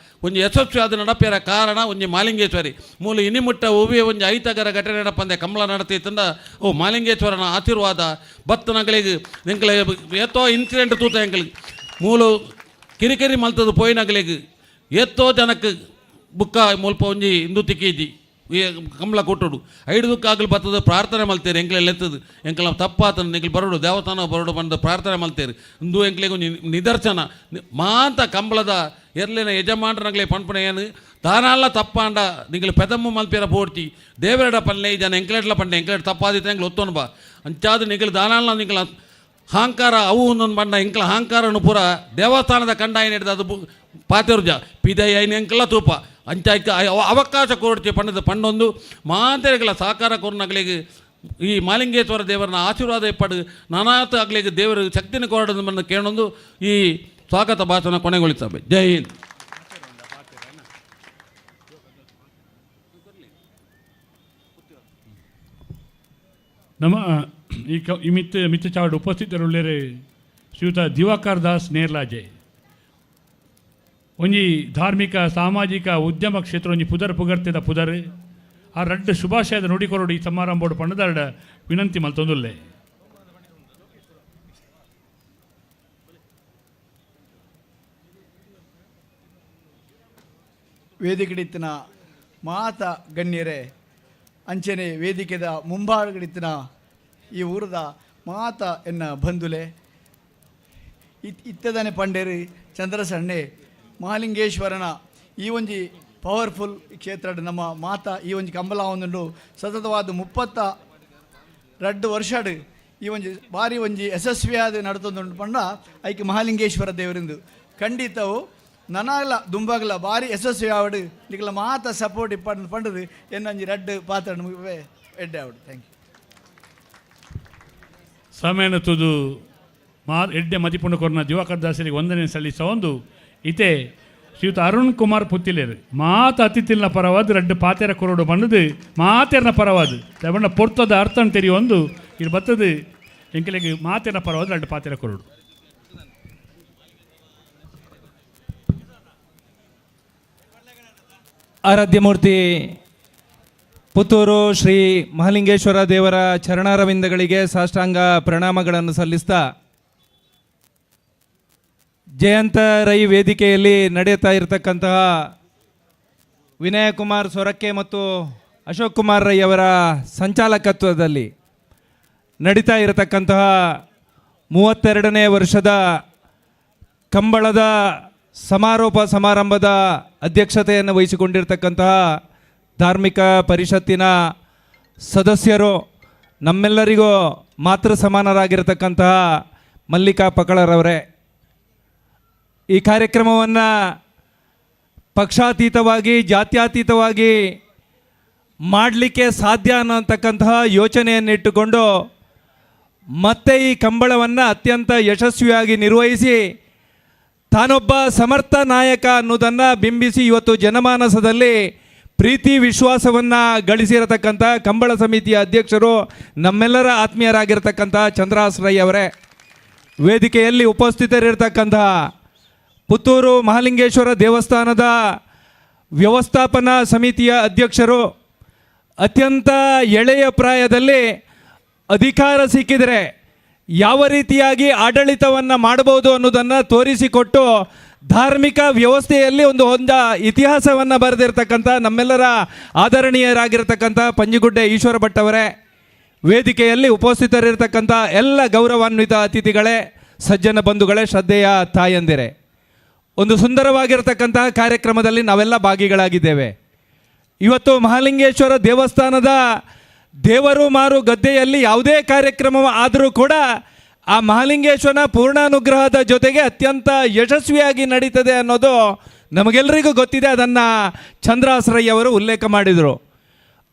Speaker 16: ಒಂಜಿ ಯಶಸ್ವಿ ಆದ ನಡಪೇರ ಕಾರಣ ಒಂಜಿ ಮಾಲಿಂಗೇಶ್ವರಿ ಮೂಲ ಇನಿಮುಟ್ಟ ಉವಿಯ ಒಂಜಿ ಐತಗರ ಘಟನೆ ನಡಪಂದೆ ಕಂಬಳ ನಡತೈತಂದ ಓ ಮಾಲಿಂಗೇಶ್ವರನ ಆಶೀರ್ವಾದ ಬತ್ತನಗಳಿಗೆ ಎಂಕ್ಲೆ ಎತ್ತೋ ಇನ್ಸಿಡೆಂಟ್ ತೂತ ಎಂಕ್ಲಿಗೆ ಮೂಲು ಕಿರಿಕಿರಿ ಮಲ್ತದು ಪೋಯಿನಗಳಿಗೆ ಎತ್ತೋ ಜನಕ್ಕೆ ಬುಕ್ಕ ಮುಲ್ಪ ಒಂಜಿ ಇಂದು ತಿಕ್ಕೀಜಿ ಕಂಬಳ ಕೊಟ್ಟೋಡು ಐದು ದುಕ್ಕಾಗಲು ಬರ್ತದೆ ಪ್ರಾರ್ಥನೆ ಮಲ್ತೇರಿ ಎಂಕ್ಲೆಲ್ಲ ಎತ್ತದು ಎಂಕ್ಲ ತಪ್ಪಾತನ ನಿಂಗೆ ಬರೋಡು ದೇವಸ್ಥಾನ ಬರೋಡು ಬಂದು ಪ್ರಾರ್ಥನೆ ಮಲ್ತೇರಿ ಇಂದು ಎಂಕ್ಲೆಗೆ ಒಂದು ನಿದರ್ಶನ ಮಾಂತ ಕಂಬಳದ ಎರ್ಲಿನ ಯಜಮಾನರಾಗಲೇ ಪಂಪಣ ಏನು ತಾನಲ್ಲ ತಪ್ಪಾಂಡ ನಿಂಗೆ ಪೆದಮ್ಮು ಮಲ್ಪೇರ ಪೋಡ್ತಿ ದೇವರಡ ಪಲ್ಲೆ ಜನ ಎಂಕ್ಲೆಟ್ಲ ಪಂಡೆ ಎಂಕ್ಲೆಟ್ ತಪ್ಪಾದಿತ್ತೆ ಎಂಕ್ಲೆ ಒತ್ತೋನು ಬಾ ಅಂಚಾದ ನಿಂಗೆ ದಾನಲ್ಲ ನಿಂಗೆ ಅಹಂಕಾರ ಅವು ಒಂದೊಂದು ಬಂಡ ಎಂಕ್ಲ ಅಹಂಕಾರನು ಪೂರ ದೇವಸ್ಥಾನದ ಕಂಡಾಯ ಹಿಡಿದು ಅದು ಪಾತಿರ್ಜ ಪಿದಯ ಎಂಕ್ಲ ತೂಪ ಅಂಚಾಯ್ಕ ಅವಕಾಶ ಕೊಡ್ತಿ ಪಂಡದ ಪಂಡೊಂದು ಮಾತೆಗಳ ಸಾಕಾರ ಕೊರ್ನಗಳಿಗೆ ಈ ಮಾಲಿಂಗೇಶ್ವರ ದೇವರನ್ನ ಆಶೀರ್ವಾದ ಪಡು ನಾನಾತ ಆಗ್ಲಿಗೆ ದೇವರು ಶಕ್ತಿನ ಕೊರಡದನ್ನು ಕೇಳೊಂದು ಈ ಸ್ವಾಗತ ಭಾಷಣ ಕೊನೆಗೊಳಿಸಬೇಕು. ಜೈ ಹಿಂದ್.
Speaker 12: ನಮ್ಮ ಈ ಮಿತ್ರ ಚಾವಡ್ ಉಪಸ್ಥಿತರುಳ್ಳೇರೆ ಶ್ರೀಯುತ ದಿವಾಕರ್ ದಾಸ್ ನೇರ್ಲಾಜೆ ಒಂಜಿ ಧಾರ್ಮಿಕ ಸಾಮಾಜಿಕ ಉದ್ಯಮ ಕ್ಷೇತ್ರ ಒಂಜಿ ಪುದರ್ ಪುಗರ್ತೆದ ಪುದರ್ ಆ ರಡ್ಡು ಶುಭಾಶಯದ ನುಡಿಕೊರಡು ಈ ಸಮಾರಂಭೋಡು ಪಂಡದರಡ ವಿನಂತಿ ಮಲ್ತೊಂದುಲ್ಲೆ.
Speaker 17: ವೇದಿಕೆಡಿತ್ತಿನ ಮಾತ ಗಣ್ಯರೇ ಅಂಚನೆ ವೇದಿಕೆದ ಮುಂಭಾಗಡಿತ್ತಿನ ಈ ಊರದ ಮಾತ ಎನ್ನ ಬಂಧುಲೆ ಇತ್ತದನೆ ಪಂಡೇರು ಚಂದ್ರಸಣ್ಣೆ ಮಹಾಲಿಂಗೇಶ್ವರನ ಈ ಒಂಜಿ ಪವರ್ಫುಲ್ ಕ್ಷೇತ್ರ ನಮ್ಮ ಮಾತ ಈ ಒಂಜಿ ಕಂಬಳ ಒಂದುಂಡು ಸತತವಾದ 32 ವರ್ಷಡ್ ಈ ಒಂಜಿ ಭಾರಿ ಒಂಜಿ ಯಶಸ್ವಿಯಾದ ನಡ್ತೊಂದುಂಡು ಪಂಡ ಐಕೆ ಮಹಾಲಿಂಗೇಶ್ವರ ದೇವರಿಂದು ಖಂಡಿತವು ನನಲ ದುಂಬಗಲ ಭಾರಿ ಯಶಸ್ವಿ ಆವಡು ನಿಗಲ ಮಾತ ಸಪೋರ್ಟ್ ಇಪ್ಪಡು ಪಂಡದು ಎನ್ನೊಂಜಿ ರಡ್ಡು ಪಾತ್ರ ಎಡ್ಡೆ ಆವಡು. Thank you.
Speaker 12: ಸಮಯನ ತುದು ಎಡ್ಡೆ ಮದಿಪುಂಡು ಕೊರ್ನ ದಿವಾಕರ್ ದಾಸರಿಗೆ ವಂದನೆ ಸಲ್ಲಿಸ ಒಂದು ಇತೆ ಶ್ರೀಯುತ ಅರುಣ್ ಕುಮಾರ್ ಪುತ್ತಿಲೇರು ಮಾತ ಅತಿಥಿಲ್ನ ಪರವಾದ ರಡ್ಡು ಪಾತೆರ ಕೊರಡು ಬಂದದು ಮಾತೆರ್ನ ಪರವಾದ ಬಣ್ಣ ಪೊರ್ತದ ಅರ್ಥನ ತೆರೆಯೊಂದು ಇದು ಬರ್ತದು ಎಂಕಲೆಗೆ ಮಾತೆರ್ನ ಪರವಾದ ರಡ್ಡು ಪಾತೆರ ಕೊರಡು.
Speaker 18: ಆರಾಧ್ಯ ಪುತ್ತೂರು ಶ್ರೀ ಮಹಾಲಿಂಗೇಶ್ವರ ದೇವರ ಚರಣಾರವಿಂದಗಳಿಗೆ ಸಾಷ್ಟಾಂಗ ಪ್ರಣಾಮಗಳನ್ನು ಸಲ್ಲಿಸ್ತಾ ಜಯಂತ ರೈ ವೇದಿಕೆಯಲ್ಲಿ ನಡೆಯುತ್ತಾ ಇರತಕ್ಕಂತಹ ವಿನಯಕುಮಾರ್ ಸೊರಕೆ ಮತ್ತು ಅಶೋಕ್ ಕುಮಾರ್ ರೈ ಅವರ ಸಂಚಾಲಕತ್ವದಲ್ಲಿ ನಡೀತಾ ಇರತಕ್ಕಂತಹ 32ನೇ ವರ್ಷದ ಕಂಬಳದ ಸಮಾರೋಪ ಸಮಾರಂಭದ ಅಧ್ಯಕ್ಷತೆಯನ್ನು ವಹಿಸಿಕೊಂಡಿರ್ತಕ್ಕಂತಹ ಧಾರ್ಮಿಕ ಪರಿಷತ್ತಿನ ಸದಸ್ಯರು, ನಮ್ಮೆಲ್ಲರಿಗೂ ಮಾತೃ ಸಮಾನರಾಗಿರ್ತಕ್ಕಂತಹ ಮಲ್ಲಿಕಾ ಪಕಳರವರೇ, ಈ ಕಾರ್ಯಕ್ರಮವನ್ನು ಪಕ್ಷಾತೀತವಾಗಿ ಜಾತ್ಯತೀತವಾಗಿ ಮಾಡಲಿಕ್ಕೆ ಸಾಧ್ಯ ಅನ್ನೋಂತಕ್ಕಂತಹ ಯೋಚನೆಯನ್ನಿಟ್ಟುಕೊಂಡು ಮತ್ತೆ ಈ ಕಂಬಳವನ್ನು ಅತ್ಯಂತ ಯಶಸ್ವಿಯಾಗಿ ನಿರ್ವಹಿಸಿ ತಾನೊಬ್ಬ ಸಮರ್ಥ ನಾಯಕ ಅನ್ನೋದನ್ನು ಬಿಂಬಿಸಿ ಇವತ್ತು ಜನಮಾನಸದಲ್ಲಿ ಪ್ರೀತಿ ವಿಶ್ವಾಸವನ್ನು ಗಳಿಸಿರತಕ್ಕಂಥ ಕಂಬಳ ಸಮಿತಿಯ ಅಧ್ಯಕ್ಷರು ನಮ್ಮೆಲ್ಲರ ಆತ್ಮೀಯರಾಗಿರ್ತಕ್ಕಂಥ ಚಂದ್ರಾಸ್ ರೈ ಅವರೇ, ವೇದಿಕೆಯಲ್ಲಿ ಉಪಸ್ಥಿತರಿರ್ತಕ್ಕಂತಹ ಪುತ್ತೂರು ಮಹಾಲಿಂಗೇಶ್ವರ ದೇವಸ್ಥಾನದ ವ್ಯವಸ್ಥಾಪನಾ ಸಮಿತಿಯ ಅಧ್ಯಕ್ಷರು, ಅತ್ಯಂತ ಎಳೆಯ ಪ್ರಾಯದಲ್ಲಿ ಅಧಿಕಾರ ಸಿಕ್ಕಿದರೆ ಯಾವ ರೀತಿಯಾಗಿ ಆಡಳಿತವನ್ನು ಮಾಡಬಹುದು ಅನ್ನೋದನ್ನು ತೋರಿಸಿಕೊಟ್ಟು ಧಾರ್ಮಿಕ ವ್ಯವಸ್ಥೆಯಲ್ಲಿ ಒಂದು ಇತಿಹಾಸವನ್ನು ಬರೆದಿರ್ತಕ್ಕಂಥ ನಮ್ಮೆಲ್ಲರ ಆದರಣೀಯರಾಗಿರ್ತಕ್ಕಂಥ ಪಂಜಿಗುಡ್ಡೆ ಈಶ್ವರ ಭಟ್ ಅವರೇ, ವೇದಿಕೆಯಲ್ಲಿ ಉಪಸ್ಥಿತರಿರ್ತಕ್ಕಂಥ ಎಲ್ಲ ಗೌರವಾನ್ವಿತ ಅತಿಥಿಗಳೇ, ಸಜ್ಜನ ಬಂಧುಗಳೇ, ಶ್ರದ್ಧೆಯ ತಾಯಂದಿರೇ, ಒಂದು ಸುಂದರವಾಗಿರತಕ್ಕಂತಹ ಕಾರ್ಯಕ್ರಮದಲ್ಲಿ ನಾವೆಲ್ಲ ಭಾಗಿಗಳಾಗಿದ್ದೇವೆ. ಇವತ್ತು ಮಹಾಲಿಂಗೇಶ್ವರ ದೇವಸ್ಥಾನದ ದೇವರು ಮಾರು ಗದ್ದೆಯಲ್ಲಿ ಯಾವುದೇ ಕಾರ್ಯಕ್ರಮ ಆದರೂ ಕೂಡ ಆ ಮಹಾಲಿಂಗೇಶ್ವರನ ಪೂರ್ಣಾನುಗ್ರಹದ ಜೊತೆಗೆ ಅತ್ಯಂತ ಯಶಸ್ವಿಯಾಗಿ ನಡೀತದೆ ಅನ್ನೋದು ನಮಗೆಲ್ಲರಿಗೂ ಗೊತ್ತಿದೆ. ಅದನ್ನು ಚಂದ್ರಾಸರಯ್ಯ ಅವರು ಉಲ್ಲೇಖ ಮಾಡಿದರು.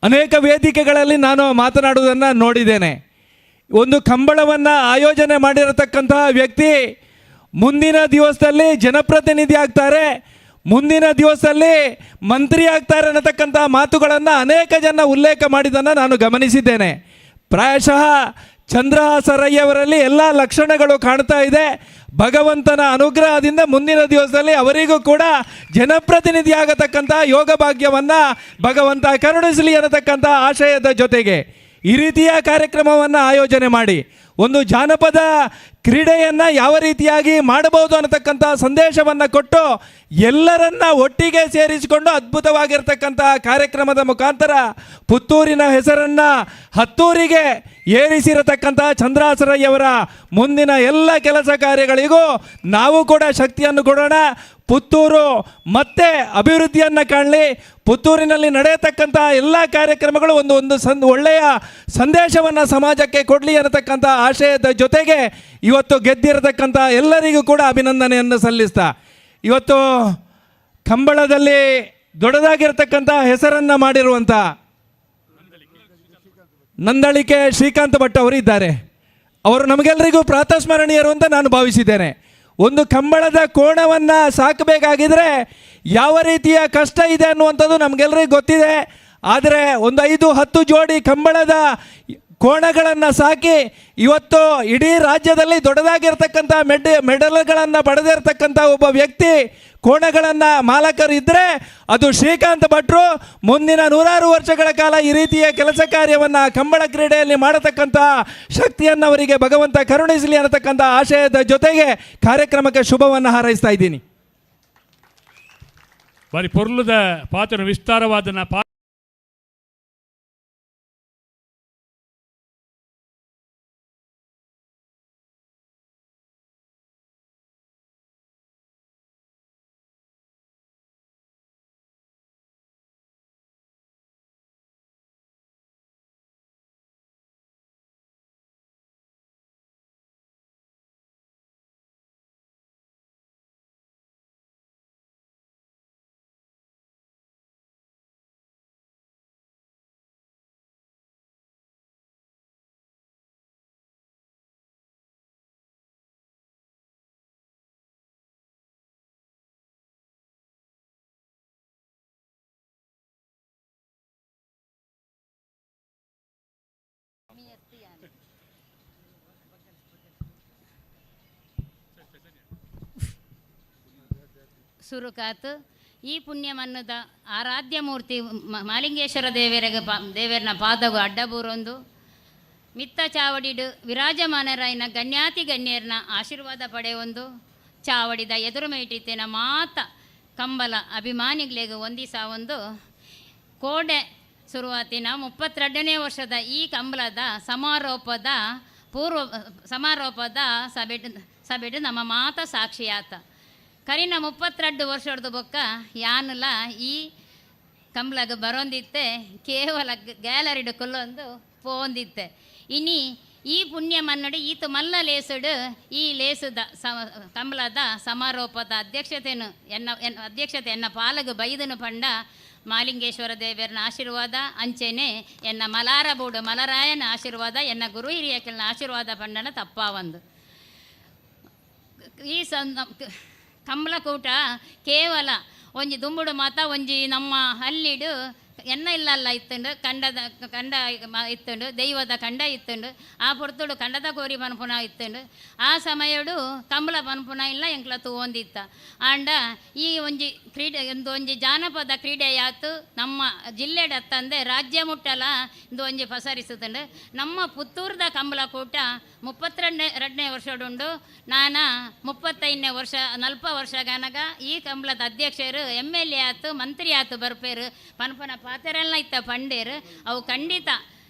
Speaker 18: ಅನೇಕ ವೇದಿಕೆಗಳಲ್ಲಿ ನಾನು ಮಾತನಾಡುವುದನ್ನು ನೋಡಿದ್ದೇನೆ. ಒಂದು ಕಂಬಳವನ್ನು ಆಯೋಜನೆ ಮಾಡಿರತಕ್ಕಂತಹ ವ್ಯಕ್ತಿ ಮುಂದಿನ ದಿವಸದಲ್ಲಿ ಜನಪ್ರತಿನಿಧಿ ಆಗ್ತಾರೆ, ಮುಂದಿನ ದಿವಸದಲ್ಲಿ ಮಂತ್ರಿ ಆಗ್ತಾರೆ ಅನ್ನತಕ್ಕಂಥ ಮಾತುಗಳನ್ನು ಅನೇಕ ಜನ ಉಲ್ಲೇಖ ಮಾಡಿದ್ದನ್ನು ನಾನು ಗಮನಿಸಿದ್ದೇನೆ. ಪ್ರಾಯಶಃ ಚಂದ್ರಹಾಸರಯ್ಯವರಲ್ಲಿ ಎಲ್ಲ ಲಕ್ಷಣಗಳು ಕಾಣ್ತಾ ಇದೆ. ಭಗವಂತನ ಅನುಗ್ರಹದಿಂದ ಮುಂದಿನ ದಿವಸದಲ್ಲಿ ಅವರಿಗೂ ಕೂಡ ಜನಪ್ರತಿನಿಧಿ ಆಗತಕ್ಕಂಥ ಯೋಗ ಭಾಗ್ಯವನ್ನು ಭಗವಂತ ಕರುಣಿಸಲಿ ಅನ್ನತಕ್ಕಂಥ ಆಶಯದ ಜೊತೆಗೆ ಈ ರೀತಿಯ ಕಾರ್ಯಕ್ರಮವನ್ನು ಆಯೋಜನೆ ಮಾಡಿ ಒಂದು ಜಾನಪದ ಕ್ರೀಡೆಯನ್ನು ಯಾವ ರೀತಿಯಾಗಿ ಮಾಡಬಹುದು ಅನ್ನತಕ್ಕಂಥ ಸಂದೇಶವನ್ನು ಕೊಟ್ಟು ಎಲ್ಲರನ್ನ ಒಟ್ಟಿಗೆ ಸೇರಿಸಿಕೊಂಡು ಅದ್ಭುತವಾಗಿರ್ತಕ್ಕಂಥ ಕಾರ್ಯಕ್ರಮದ ಮುಖಾಂತರ ಪುತ್ತೂರಿನ ಹೆಸರನ್ನು ಹತ್ತೂರಿಗೆ ಏರಿಸಿರತಕ್ಕಂಥ ಚಂದ್ರಾಸರಯ್ಯವರ ಮುಂದಿನ ಎಲ್ಲ ಕೆಲಸ ಕಾರ್ಯಗಳಿಗೂ ನಾವು ಕೂಡ ಶಕ್ತಿಯನ್ನು ಕೊಡೋಣ. ಪುತ್ತೂರು ಮತ್ತೆ ಅಭಿವೃದ್ಧಿಯನ್ನು ಕಾಣಲಿ. ಪುತ್ತೂರಿನಲ್ಲಿ ನಡೆಯತಕ್ಕಂಥ ಎಲ್ಲ ಕಾರ್ಯಕ್ರಮಗಳು ಒಂದು ಒಳ್ಳೆಯ ಸಂದೇಶವನ್ನು ಸಮಾಜಕ್ಕೆ ಕೊಡಲಿ ಅನ್ನತಕ್ಕಂಥ ಆಶಯದ ಜೊತೆಗೆ ಇವತ್ತು ಗೆದ್ದಿರತಕ್ಕಂಥ ಎಲ್ಲರಿಗೂ ಕೂಡ ಅಭಿನಂದನೆಯನ್ನು ಸಲ್ಲಿಸ್ತಾ, ಇವತ್ತು ಕಂಬಳದಲ್ಲಿ ದೊಡ್ಡದಾಗಿರ್ತಕ್ಕಂಥ ಹೆಸರನ್ನು ಮಾಡಿರುವಂಥ ನಂದಳಿಕೆ ಶ್ರೀಕಾಂತ್ ಭಟ್ ಅವರು ಇದ್ದಾರೆ. ಅವರು ನಮಗೆಲ್ಲರಿಗೂ ಪ್ರಾತಸ್ಮರಣೀಯರು ಅಂತ ನಾನು ಭಾವಿಸಿದ್ದೇನೆ. ಒಂದು ಕಂಬಳದ ಕೋಣವನ್ನು ಸಾಕಬೇಕಾಗಿದ್ರೆ ಯಾವ ರೀತಿಯ ಕಷ್ಟ ಇದೆ ಅನ್ನುವಂಥದ್ದು ನಮಗೆಲ್ಲರಿಗೂ ಗೊತ್ತಿದೆ. ಆದರೆ ಒಂದು 5-10 ಜೋಡಿ ಕಂಬಳದ ಕೋಣಗಳನ್ನು ಸಾಕಿ ಇವತ್ತು ಇಡೀ ರಾಜ್ಯದಲ್ಲಿ ದೊಡ್ಡದಾಗಿರ್ತಕ್ಕಂಥ ಮೆಡಲ್ಗಳನ್ನು ಪಡೆದಿರ್ತಕ್ಕಂಥ ಒಬ್ಬ ವ್ಯಕ್ತಿ ಕೋಣಗಳನ್ನು ಮಾಲಕರು ಇದ್ದರೆ ಅದು ಶ್ರೀಕಾಂತ್ ಭಟ್ರು. ಮುಂದಿನ 100 ವರ್ಷಗಳ ಕಾಲ ಈ ರೀತಿಯ ಕೆಲಸ ಕಾರ್ಯವನ್ನು ಕಂಬಳ ಕ್ರೀಡೆಯಲ್ಲಿ ಮಾಡತಕ್ಕಂಥ ಶಕ್ತಿಯನ್ನು ಅವರಿಗೆ ಭಗವಂತ ಕರುಣಿಸಲಿ ಅನ್ನತಕ್ಕಂಥ ಆಶಯದ ಜೊತೆಗೆ ಕಾರ್ಯಕ್ರಮಕ್ಕೆ ಶುಭವನ್ನು ಹಾರೈಸ್ತಾ ಇದ್ದೀನಿ.
Speaker 12: ಬಾರಿ ಪೊರ್ಲುದ ಪಾತ್ರ ವಿಸ್ತಾರವಾದನ
Speaker 19: ಸುರುಕಾತು ಈ ಪುಣ್ಯಮನ್ನದ ಆರಾಧ್ಯ ಮೂರ್ತಿ ಮಾಲಿಂಗೇಶ್ವರ ದೇವರನ ಪಾದವು ಅಡ್ಡಬೂರೊಂದು ಮಿತ್ತ ಚಾವಡಿಡು ವಿರಾಜಮಾನರಾಯಿನ ಗಣ್ಯಾತಿ ಗಣ್ಯರನ ಆಶೀರ್ವಾದ ಪಡೆಯೊಂದು ಚಾವಡಿದ ಎದುರು ಮೇಟಿತ್ತಿನ ಮಾತ ಕಂಬಲ ಅಭಿಮಾನಿಗಳಿಗೆ ಒಂದಿಸ ಒಂದು ಕೋಡೆ ಶುರುವಾತಿನ 32ನೇ ವರ್ಷದ ಈ ಕಂಬಳದ ಸಮಾರೋಪದ ಸಭೆಡು ನಮ್ಮ ಮಾತ ಸಾಕ್ಷಿಯಾತ ಕರಿನ 32 ವರ್ಷದ ಬೊಕ್ಕ ಯಾನುಲ ಈ ಕಂಬಳಗ ಬರೋಂದಿತ್ತೆ ಕೇವಲ ಗ್ಯಾಲರಿಡು ಕೊಲ್ಲೊಂದು ಪೋಂದಿತ್ತೆ ಇನಿ ಈ ಪುಣ್ಯ ಮನ್ನಡಿ ಈತು ಮಲ್ಲ ಲೇಸುಡು ಈ ಲೇಸುದ ಕಂಬಳದ ಸಮಾರೋಪದ ಅಧ್ಯಕ್ಷತೆ ಎನ್ನ ಪಾಲಗು ಬೈದನು ಪಂಡ ಮಾಲಿಂಗೇಶ್ವರ ದೇವರನ ಆಶೀರ್ವಾದ ಅಂಚೆನೆ ಎನ್ನ ಮಲಾರಬೂಡು ಮಲರಾಯನ ಆಶೀರ್ವಾದ ಎನ್ನ ಗುರು ಹಿರಿಯಕಲ್ನ ಆಶೀರ್ವಾದ ಪಂಡನ ತಪ್ಪಾವಂದು ಈ ಕಂಬಳಕೂಟ ಕೇವಲ ಒಂಜಿ ದುಂಬುಡು ಮಾತ ಒಂಜಿ ನಮ್ಮ ಹಲ್ಲಿಡು ಎನ್ನ ಇಲ್ಲಲ್ಲ ಇತ್ತುಂಡು ಕಂಡ ಇತ್ತುಂಡು ದೈವದ ಕಂಡ ಇತ್ತುಂಡು ಆ ಪೊರ್ತುಡು ಕಂಡದ ಕೋರಿ ಪನ್ಪುನ ಇತ್ತುಂಡು ಆ ಸಮಯಡು ಕಂಬಳ ಪನ್ಪುನ ಇಲ್ಲ ಎಂಕ್ಲ ತೂವೊಂದಿತ್ತ ಆಂಡ ಈ ಒಂಜಿ ಕ್ರೀಡೆ ಒಂಜಿ ಜಾನಪದ ಕ್ರೀಡೆಯಾತು ನಮ್ಮ ಜಿಲ್ಲೆಡತ್ತಂದೆ ರಾಜ್ಯ ಮುಟ್ಟಲ ಇಂದು ಒಂಜಿ ಪಸರಿಸುತ್ತುಂಡು ನಮ್ಮ ಪುತ್ತೂರ್ದ ಕಂಬಳ ಕೂಟ 32ನೇ ವರ್ಷಡುಂಡು ನಾನ 35ನೇ ವರ್ಷ 40 ವರ್ಷ ಗನಗ ಈ ಕಂಬಳದ ಅಧ್ಯಕ್ಷರು MLA ಆತು ಮಂತ್ರಿ ಆತು ಬರ್ಪೇರು ಪನ್ಪನ ಪಾತೆರೆಲ್ಲ ಇತ್ತ ಪಂಡೇರು ಅವು ಖಂಡಿತ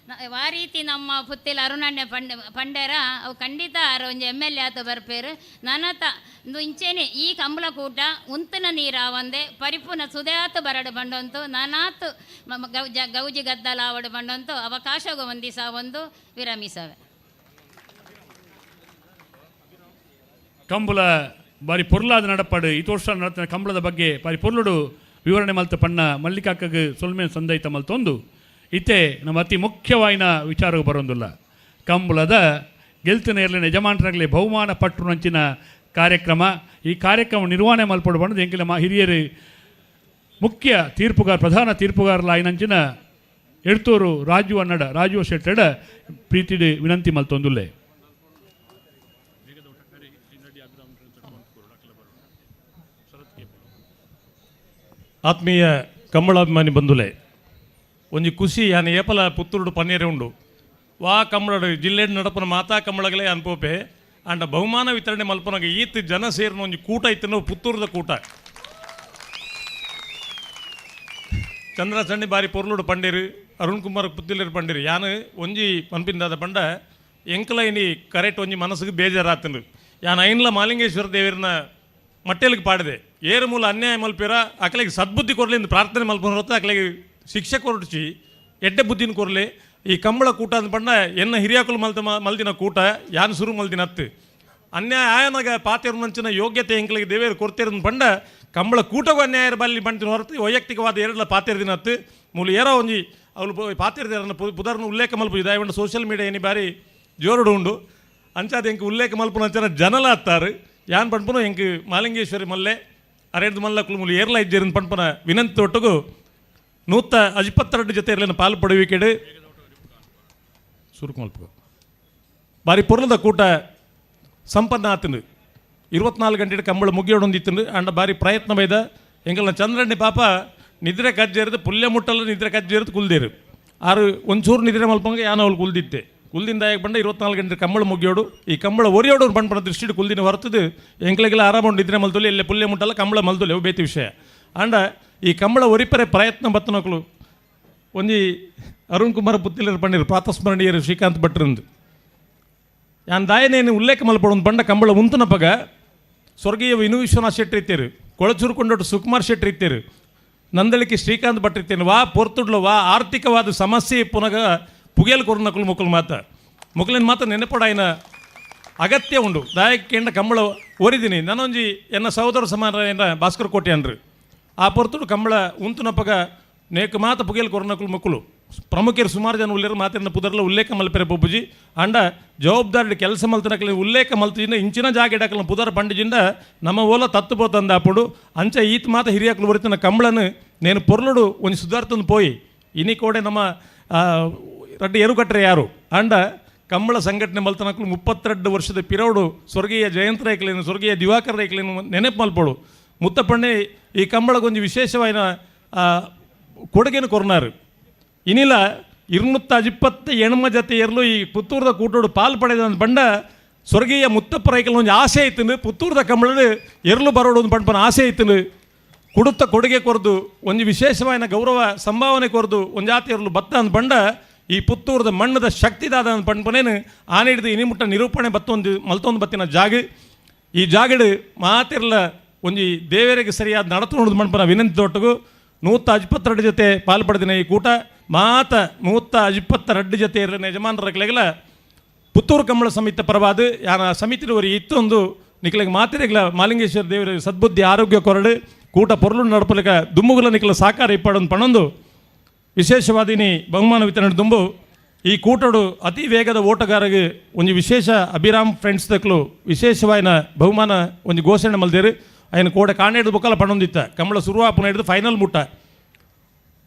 Speaker 19: ಆ ರೀತಿ ನಮ್ಮ ಪುತ್ತಿಲ ಅರುಣಣ್ಯ ಪಂಡರ ಅವು ಖಂಡಿತ ಒಂಜಿ MLA ಆತ ಬರ್ಪೇರು ನನತ ಇಂಚೆನೆ ಈ ಕಂಬಳಕೂಟ ಉಂತನ ನೀರ ಒಂದೇ ಪರಿಪೂರ್ಣ ಸುಧಾತ ಬರಡು ಬಂಡಂತು ನಾನಾತ್ ಗೌಜಿ ಗದ್ದಲ ಆವಡು ಬಂಡಂತು ಅವಕಾಶಗೂ ಒಂದಿಸ ಒಂದು ವಿರಮಿಸವೆ
Speaker 12: ಕಂಬಳ ಬಾರಿ ಪೊರ್ಲಾದ ನಡಪಾಡು ಈ ವರ್ಷ ನಡತ ಕಂಬಳದ ಬಗ್ಗೆ ಬಾರಿ ಪೊರ್ಲುಡು ವಿವರಣೆ ಮಲ್ತ ಪಣ್ಣ ಮಲ್ಲಿಕಾಕ್ಕಗೆ ಸೊಲ್ಮೆ ಸಂದೈತ ಮಲ್ತೊಂದು ಇತ್ತೆ ನಮ್ಮ ಅತಿ ಮುಖ್ಯವಾಯಿನ ವಿಚಾರಕ್ಕೆ ಬರೋದಿಲ್ಲ ಕಂಬಳದ ಗೆಲ್ತಿನ ಇರಲಿನ ಯಜಮಾನರಾಗಲಿ ಬಹುಮಾನ ಪಟ್ಟರು ನಂಚಿನ ಕಾರ್ಯಕ್ರಮ ಈ ಕಾರ್ಯಕ್ರಮ ನಿರ್ವಹಣೆ ಮಲ್ಪಡು ಬಂದು ಎಂಕಿಲ ಹಿರಿಯರು ಮುಖ್ಯ ತೀರ್ಪುಗಾರ ಪ್ರಧಾನ ತೀರ್ಪುಗಾರಲ ಆಯ್ನಂಚಿನ ಎಡ್ತೂರು ರಾಜು ಶೆಟ್ಟಡ ಪ್ರೀತಿಡು ವಿನಂತಿ ಮಲ್ತೊಂದುಲ್ಲೆ
Speaker 20: ಆತ್ಮೀಯ ಕಂಬಳಾಭಿಮಾನಿ ಬಂಧುಲೆ ಒಂಜಿ ಖುಷಿ ಯಾನ್ ಏಪಲ ಪುತ್ತೂರುಡು ಪನ್ನೀರೆ ಉಂಡು ವಾ ಕಂಬಳಡು ಜಿಲ್ಲೆ ನಡಪನ ಮಾತಾ ಕಂಬಳಗಳೇ ಅನ್ಪೋಪೆ ಅಂಡ ಬಹುಮಾನ ವಿತರಣೆ ಮಲ್ಪನಾಗ ಈತ್ ಜನ ಸೇರಿನ ಒಂಜಿ ಕೂಟ ಇತ್ತು ಪುತ್ತೂರದ ಕೂಟ ಚಂದ್ರ ಸಣ್ಣಿ ಬಾರಿ ಪೊರ್ಲುಡು ಪಂಡೇರು ಅರುಣ್ ಕುಮಾರ್ ಪುತ್ತಿಲೇರು ಪಂಡೇರು ಯಾನು ಒಂಜಿ ಪನ್ಪಿಂದಾದ ಪಂಡ ಎಂಕಲೈನಿ ಕರೆಕ್ಟ್ ಒಂಜಿ ಮನಸ್ಸಿಗೆ ಬೇಜಾರಾತನು ಯಾನ್ ಐನ್ಲ ಮಾಲಿಂಗೇಶ್ವರ ದೇವರನ್ನ ಮಟ್ಟೆಲಿಗೆ ಪಾಡಿದೆ ಏರು ಮೂಲ ಅನ್ಯಾಯ ಮಲ್ಪಿರ ಅಕಲಿಗೆ ಸದ್ಬುದ್ಧಿ ಕೊರಲಿ ಎಂದು ಪ್ರಾರ್ಥನೆ ಮಲ್ಪನ ಹೊರತು ಅಕಲಿಗೆ ಶಿಕ್ಷೆ ಕೊರಡಿಸಿ ಎಡ್ಡೆ ಬುದ್ಧಿನ ಕೊರಲಿ ಈ ಕಂಬಳ ಕೂಟ ಅಂತ ಪಂಡ ಎನ್ನ ಹಿರಿಯಾಕಲು ಮಲ್ದಿನ ಕೂಟ ಯಾನ್ ಶುರು ಮಲ್ದಿನ ಹತ್ತು ಅನ್ಯಾಯ ಆಯನಾಗ ಪಾತಿರ ಮಂಚಿನ ಯೋಗ್ಯತೆ ಎಂಕಲಿಗೆ ದೇವೇರು ಕೊಡ್ತಿರೋದು ಪಂಡ ಕಂಬಳ ಕೂಟಗೂ ಅನ್ಯಾಯ ಬಲ್ಲಿ ಬಂತಿನ ಹೊರತು ವೈಯಕ್ತಿಕವಾದ ಎರಡಲ ಪಾತಿರ್ದಿನ ಹತ್ತು ಮೂಲ ಏರೋ ಒಂಜಿ ಅವಳು ಪಾತಿರ್ದಿರನ್ನ ಪುದರ್ನ ಉಲ್ಲೇಖ ಮಲ್ಪ ಇದಾಯಂಡ ಸೋಷಿಯಲ್ ಮೀಡಿಯಾ ಏನಿ ಬಾರಿ ಜೋರುಡು ಉಂಡು ಅಂಚಾದ ಎಂಕ ಉಲ್ಲೇಖ ಮಲ್ಪನ ಅಂಚನ ಜನಲ ಹತ್ತಾರು ಯಾನ್ ಪಂಪನು ಎಂಕ್ ಮಾಲಿಂಗೇಶ್ವರಿ ಮಲ್ಲೆ ಅರೆಂದು ಮಲ್ಲಕ್ಕಲು ಮೂಲ ಏರ್ಲ ಇಜ್ಜೇರಿನ ಪಂಪನ ವಿನಂತಿ ಒಟ್ಟಗು 152 ಜೊತೆ ಇರಲಿನ ಪಾಲು ಪಡುವಿಕೆಡು ಸುರುಕು ಮಲ್ಪ ಬಾರಿ ಪೊರ್ಲದ ಕೂಟ ಸಂಪನ್ನ ಆತನು 24 ಗಂಟೆ ಕಂಬಳ ಮುಗಿಯೋಡೊಂದಿತ್ತು ಅಂಡ ಬಾರಿ ಪ್ರಯತ್ನ ಬೈದ ಎಂಕಲ್ನ ಚಂದ್ರಣ್ಣಿ ಪಾಪ ನಿದ್ರೆ ಕಜ್ಜೇರಿದು ಪುಲ್ಯ ಮುಟ್ಟಲ್ಲ ನಿದ್ರೆ ಕಜ್ಜೇರಿದು ಕುಲ್ದೇರು ಆರು ಒಂಚೂರು ನಿದ್ರೆ ಮಲ್ಪಂಗೆ ಯಾನ ಅವಳು ಕುಲ್ದಿತ್ತೆ ಕುಲ್ದಿಂದ ಬಂಡ 24 ಗಂಟೆ ಕಂಬಳ ಮುಗಿಯೋಡು ಈ ಕಂಬಳ ಒರಿಯೋಡು ಪಂಪನ ದೃಷ್ಟಿ ಕುಲ್ದಿನ ಹೊರತದು ಎಂಕ್ಲೆಗೆಲ್ಲ ಆರಾಮ ನಿದ್ರೆ ಮಲ್ತೊಲಿ ಎಲ್ಲೇ ಪುಲ್ಯ ಮುಟ್ಟಲ್ಲ ಕಂಬಳ ಮಲ್ತೊಲಿ ಅವು ಬೇತಿ ವಿಷಯ ಅಂಡ ಈ ಕಂಬಳ ಒರಿಪರೆ ಪ್ರಯತ್ನ ಬತ್ತನಕ್ಲು ಒಂಜಿ ಅರುಣ್ ಕುಮಾರ್ ಪುತ್ತಿಲರು ಪಂಡಿರು ಪ್ರಾತಸ್ಮರಣೀಯರು ಶ್ರೀಕಾಂತ್ ಭಟ್ರಂದು ಯಾನ್ ದಾಯನೇನು ಉಲ್ಲೇಖ ಮಲ್ಪಡೊಂದು ಬಂಡ ಕಂಬಳ ಉಂತನಪಗ ಸ್ವರ್ಗೀಯ ವಿನು ವಿಶ್ವನಾಥ್ ಶೆಟ್ಟಿ ಇತ್ತೇರು ಕೊಳಚೂರು ಕೊಂಡೊಟ್ಟು ಸುಕುಮಾರ್ ಶೆಟ್ಟಿ ಇತ್ತೇರು ನಂದಳಿಕೆ ಶ್ರೀಕಾಂತ್ ಭಟ್ ಇತ್ತೇನು ವಾ ಪೊರ್ತುಡ್ಲು ವಾ ಆರ್ಥಿಕವಾದ ಸಮಸ್ಯೆ ಪುನಗ ಪುಗೇಲ್ ಕೊರ್ನಕಲು ಮುಕ್ಕಲು ಮುಕ್ಕಲಿನ ಮಾತ ನೆನಪಡಾಯಿನ ಅಗತ್ಯ ಉಂಡು ದಾಯಕೇಂಡ ಕಂಬಳ ಓರಿದಿನಿ ನಾನೊಂಜಿ ಎನ್ನ ಸಹೋದರ ಸಮಾನ ಭಾಸ್ಕರ್ ಕೋಟೆ ಅನ್ರು ಆ ಪೊರ್ತುಡು ಕಂಬಳ ಉಂತುನಪಗ ನೇಕು ಮಾತ ಪುಗೇಲ್ ಕೊರ್ನಕಲು ಮುಕ್ಕಲು ಪ್ರಮುಖರು ಸುಮಾರು ಜನ ಉಳ್ಳೇರು ಮಾತಿನ ಪುದರ್ಲ ಉಲ್ಲೇಖ ಮಲ್ಪೆರೆ ಪೊಬ್ಬುಜಿ ಅಂಡ ಜವಾಬ್ದಾರಿ ಕೆಲಸ ಮಲ್ತನಕಲಿ ಉಲ್ಲೇಖ ಮಲ್ತಿಂದ ಇಂಚಿನ ಜಾಗ ಇಡಕಲ ಪುದರ ಪಂಡಿಜಿಂದ ನಮ್ಮ ಓಲ ತತ್ತು ಪೋತಂದ ಅಪ್ಪಡು ಅಂಚ ಈತ್ ಮಾತ ಹಿರಿಯಾಕಲು ಬರುತ್ತಿನ ಕಂಬಳನು ನೇನು ಪೊರ್ಲುಡು ಒಂದು ಸುಧಾರ್ತಂದು ಪೋಯಿ ಇನಿ ಕೋಡೆ ನಮ್ಮ ರಡ್ಡಿ ಎರುಕಟ್ರೆ ಯಾರು ಅಂಡ ಕಂಬಳ ಸಂಘಟನೆ ಮಲ್ತನಕಲು 32 ವರ್ಷದ ಪಿರೌಡು ಸ್ವರ್ಗೀಯ ಜಯಂತ ರೈಕಲೇನು ಸ್ವರ್ಗೀಯ ದಿವಾಕರ್ ರೈಕಲೇನು ನೆನಪು ಮಲ್ಪಡು ಮುತ್ತಪ್ಪಣ್ಣೆ ಈ ಕಂಬಳಗೊಂದು ವಿಶೇಷವಾದ ಕೊಡುಗೆನು ಕೊರ್ನಾರು ಇನ್ನಿಲ್ಲ 250 ಎಣ್ಮ ಜೊತೆ ಎರಲು ಈ ಪುತ್ತೂರದ ಕೂಟೋಡು ಪಾಲು ಪಡೆದ ಬಂಡ ಸ್ವರ್ಗೀಯ ಮುತ್ತಪ್ಪ ರೈಕಲ್ ಒಂದು ಆಸೆ ಐತನು ಪುತ್ತೂರದ ಕಂಬಳ ಎರಲು ಬರೋಡು ಒಂದು ಪಂಪನ ಆಸೆ ಐತನು ಕೊಡುತ್ತ ಕೊಡುಗೆ ಕೊರದು ಒಂದು ವಿಶೇಷವಾದ ಗೌರವ ಸಂಭಾವನೆ ಕೊರದು ಒಂದು ಜಾತಿ ಎರಲು ಬತ್ತ ಅಂದ್ ಬಂಡ ಈ ಪುತ್ತೂರದ ಮಣ್ಣದ ಶಕ್ತಿದಾದ ಪಂಪನೇನು ಆನೆ ಹಿಡಿದು ಇನಿಮುಟ್ಟ ನಿರೂಪಣೆ ಬತ್ತೊಂದು ಮಲ್ತೊಂದು ಬತ್ತಿನ ಜಾಗ ಈ ಜಾಗಡು ಮಾತಿರ್ಲ ಒಂಜಿ ದೇವರಿಗೆ ಸರಿಯಾದ ನಡತು ಮಣ್ಪನ ವಿನಂತಿ ತೊಟ್ಟಗು 152 ಜೊತೆ ಪಾಲ್ಪಡೆದಿನ ಈ ಕೂಟ ಮಾತ 152 ಜೊತೆ ಇರಲಿನ ಯಜಮಾನರಗಳೆಲ್ಲ ಪುತ್ತೂರು ಕಂಬಳ ಸಮಿತಿ ಪರವಾದ ಯಾನ ಸಮಿತಿವರಿ ಇತ್ತೊಂದು ನಿಖಲಿಗೆ ಮಾತಿರೆಗಳ ಮಾಲಿಂಗೇಶ್ವರ ದೇವರ ಸದ್ಬುದ್ಧಿ ಆರೋಗ್ಯ ಕೊರಡು ಕೂಟ ಪೊರ್ಲು ನಡಪಲಿಕ ದುಮ್ಮುಗುಲ ನಿಖಲ ಸಾಕಾರ ಇಪ್ಪಡೊಂದು ಪಣೊಂದು ವಿಶೇಷವಾದಿನಿ ಬಹುಮಾನ ವಿತರಣೆ ತುಂಬು ಈ ಕೂಟಡು ಅತಿ ವೇಗದ ಓಟಗಾರಗೆ ಒಂದು ವಿಶೇಷ ಅಭಿರಾಮ್ ಫ್ರೆಂಡ್ಸ್ ತಕ್ಕಲು ವಿಶೇಷವಾದ ಬಹುಮಾನ ಒಂದು ಘೋಷಣೆ ಮಲ್ದೇರು ఆయన కోడ కానేడు బుక్కల పనుందిత్త కమల సురువాపున ಹಿಡಿದು ಫೈನಲ್ ಮುಟ್ಟ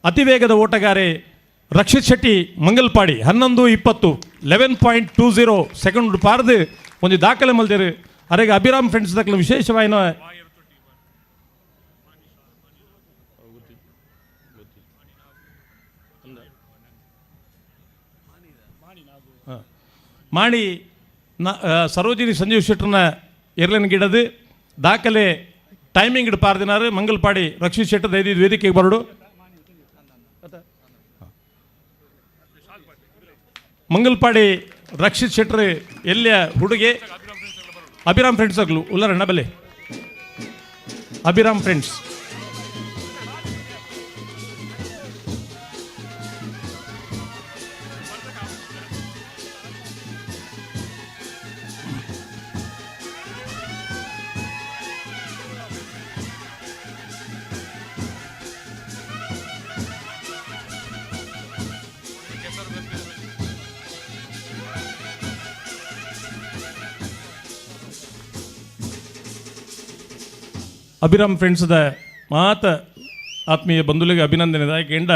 Speaker 20: ಅತಿ ವೇಗದ ಓಟಗಾರೆ ರಕ್ಷಿತ್ ಶೆಟ್ಟಿ ಮಂಗಲ್ಪಾಡಿ 11:20 11.20 ಸೆಕೆಂಡ್ ಪಾರ್ದು ಒಂದು ದಾಖಲೆ ಮಲ್ದೇರು ಅರೆಗೆ ಅಭಿರಾಮ್ ಫ್ರೆಂಡ್ಸ್ ತಕ್ಕಲು ವಿಶೇಷವಾದ ಮಾಡಿ ಸರೋಜಿನಿ ಸಂಜೀವ್ ಶೆಟ್ಟರ್ನ ಎರಲಿನ ಗಿಡದು ದಾಖಲೆ ಟೈಮಿಂಗ್ ಪಾರ್ದಿನಾರು ಮಂಗಲ್ಪಾಡಿ ರಕ್ಷಿತ್ ಶೆಟ್ಟರ್ ದೈದಿ ವೇದಿಕೆಗೆ ಬರಡು ಮಂಗಲ್ಪಾಡಿ ರಕ್ಷಿತ್ ಶೆಟ್ರ್ ಎಲ್ಲಿಯ ಹುಡುಗಿ ಅಭಿರಾಮ್ ಫ್ರೆಂಡ್ಸ್ ಆಗಲು ಉಲ್ಲರಣ್ಣ ಬಲೆ ಅಭಿರಾಮ್ ಫ್ರೆಂಡ್ಸ್. ಅಭಿರಾಮ್ ಫ್ರೆಂಡ್ಸ್ದ ಮಾತ ಆತ್ಮೀಯ ಬಂಧುಲಿಗೆ ಅಭಿನಂದನೆ ಎಂಡ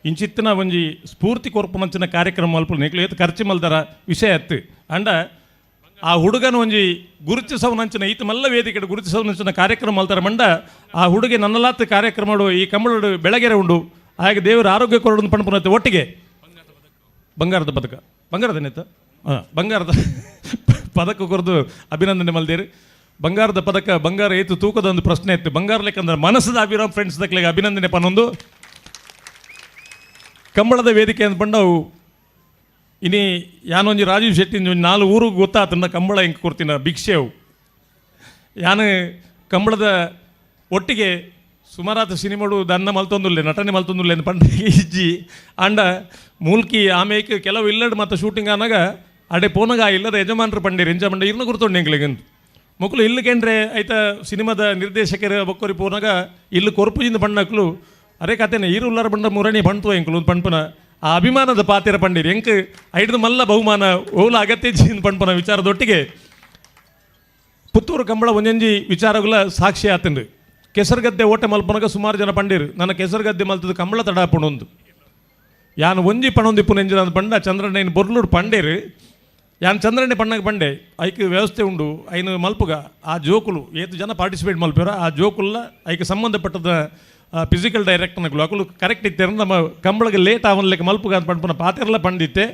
Speaker 20: ಇಂಚಿತ್ತಿನ ಒಂಜಿ ಸ್ಫೂರ್ತಿ ಕೊರ್ಪುನಂಚಿನ ಕಾರ್ಯಕ್ರಮ ಮಲ್ಪು ನಿಕ್ಲು ಏತು ಖರ್ಚು ಮಲ್ದರ ವಿಷಯ ಅತ್ತು ಅಂಡ ಆ ಹುಡುಗನ ಒಂಜಿ ಗುರುತಿಸವನಂಚಿನ ಈತ ಮಲ್ಲ ವೇದಿಕೆ ಗುರುತಿಸವನಂಚಿನ ಕಾರ್ಯಕ್ರಮ ಮಲ್ತಾರ ಮಂಡ ಆ ಹುಡುಗಿ ನನ್ನಲಾತ್ ಕಾರ್ಯಕ್ರಮ ಈ ಕಂಬಳು ಬೆಳಗೆರೆ ಉಂಡು ಹಾಗೆ ದೇವರ ಆರೋಗ್ಯ ಕೊರಡು ಪಣಪುನತ್ತೆ ಒಟ್ಟಿಗೆ ಬಂಗಾರದ ಪದಕ ಬಂಗಾರದನೇತ ಬಂಗಾರದ ಪದಕ ಕೊರದು ಅಭಿನಂದನೆ ಮಲ್ದೇರು. ಬಂಗಾರದ ಪದಕ ಬಂಗಾರ ಏತು ತೂಕದ ಒಂದು ಪ್ರಶ್ನೆ ಇತ್ತು. ಬಂಗಾರ ಲೆಕ್ಕಂದ್ರೆ ಮನಸ್ಸದ ಅಭಿರಾಮ್ ಫ್ರೆಂಡ್ಸ್ ದಕ್ಲೆಗೆ ಅಭಿನಂದನೆ ಪನ್ನೊಂದು ಕಂಬಳದ ವೇದಿಕೆ ಅಂತ ಬಂಡವು ಇನಿ ಯಾನೊಂಜಿ ರಾಜೀವ್ ಶೆಟ್ಟಿ ಒಂಜಿ 4 ಊರಿಗೆ ಗೊತ್ತಾತನ್ನ ಕಂಬಳ ಹೆಂಗೆ ಕೊಡ್ತೀನ ಭಿಕ್ಷೆವು ಯಾನು ಕಂಬಳದ ಒಟ್ಟಿಗೆ ಸುಮಾರಾತ ಸಿನಿಮಾಡು ದನ್ನ ಮಲ್ತೊಂದುಲ್ಲೆ ನಟನೆ ಮಲ್ತೊಂದುಲ್ಲೆ ಅಂತ ಪಂಡ ಇಜ್ಜಿ ಅಂಡ ಮೂಲ್ಕಿ ಆಮೇಲೆ ಕೆಲವು ಇಲ್ಲಡ್ ಮತ್ತು ಶೂಟಿಂಗ್ ಆನಾಗ ಅಡೆ ಪೋನಾಗ ಇಲ್ಲದ ಯಜಮಾನರು ಪಂಡೇರಿ ಎಂಜ ಮಂಡ ಇರ್ನ ಗುರ್ತೊಂಡು ಎಂಗ್ಲಿಗಂತ ಮಕ್ಕಳು ಇಲ್ಲಿ ಕೆಂಡ್ರೆ ಆಯ್ತಾ ಸಿನಿಮಾದ ನಿರ್ದೇಶಕರ ಬೊಕ್ಕೋರಿ ಪೋನಾಗ ಇಲ್ಲಿ ಕೊರ್ಪುಜಿಂದ ಬಣ್ಣಕ್ಲು ಅರೆ ಕತೆನೆ ಈರುಳ್ಳರ ಬಂಡ ಮುರಣಿ ಬಂತು ಎಂಕ್ಲು ಪಣ್ಪನ ಆ ಅಭಿಮಾನದ ಪಾತಿರ ಪಂಡೀರಿ ಎಂಕ್ ಐದು ಮಲ್ಲ ಬಹುಮಾನ ಓಲ ಅಗತ್ಯ ಪಣ್ಪನ ವಿಚಾರದೊಟ್ಟಿಗೆ ಪುತ್ತೂರು ಕಂಬಳ ಒಂಜಂಜಿ ವಿಚಾರಗಳ ಸಾಕ್ಷಿ ಆತಂಡು. ಕೆಸರುಗದ್ದೆ ಓಟೆ ಮಲ್ಪನಾಗ ಸುಮಾರು ಜನ ಪಂಡೀರು ನನ್ನ ಕೆಸರುಗದ್ದೆ ಮಲ್ತದ ಕಂಬಳ ತಡಾಪಣೊಂದು ಯಾನು ಒಂಜಿ ಪಣೊಂದಿಪ್ಪು ನೆಂಜಿನ ಅಂತ ಪಂಡ ಚಂದ್ರಣ್ಣ ಬೊರ್ಲೂರು ಪಂಡೇರು ಯಾನ್ ಚಂದ್ರಣ್ಣೆ ಪಣ್ಣಗೆ ಬಂಡೆ ಐಕೆ ವ್ಯವಸ್ಥೆ ಉಂಡು ಐನು ಮಲ್ಪುಗ ಆ ಜೋಕುಲು ಏತು ಜನ ಪಾರ್ಟಿಸಿಪೇಟ್ ಮಲ್ಪೇರ ಆ ಜೋಕುಲ್ಲ ಐಕೆ ಸಂಬಂಧಪಟ್ಟದ ಫಿಸಿಕಲ್ ಡೈರೆಕ್ಟರ್ಗಳು ಅಕಲು ಕರೆಕ್ಟ್ ಇತ್ತೇನೆ ನಮ್ಮ ಕಂಬಳಿಗೆ ಲೇಟ್ ಆವನ್ಲೆಕ್ಕ ಮಲ್ಪುಗ ಅಂತ ಪಂಡ್ಪನ ಪಾತೆಲ್ಲ ಪಂಡಿತ್ತೆ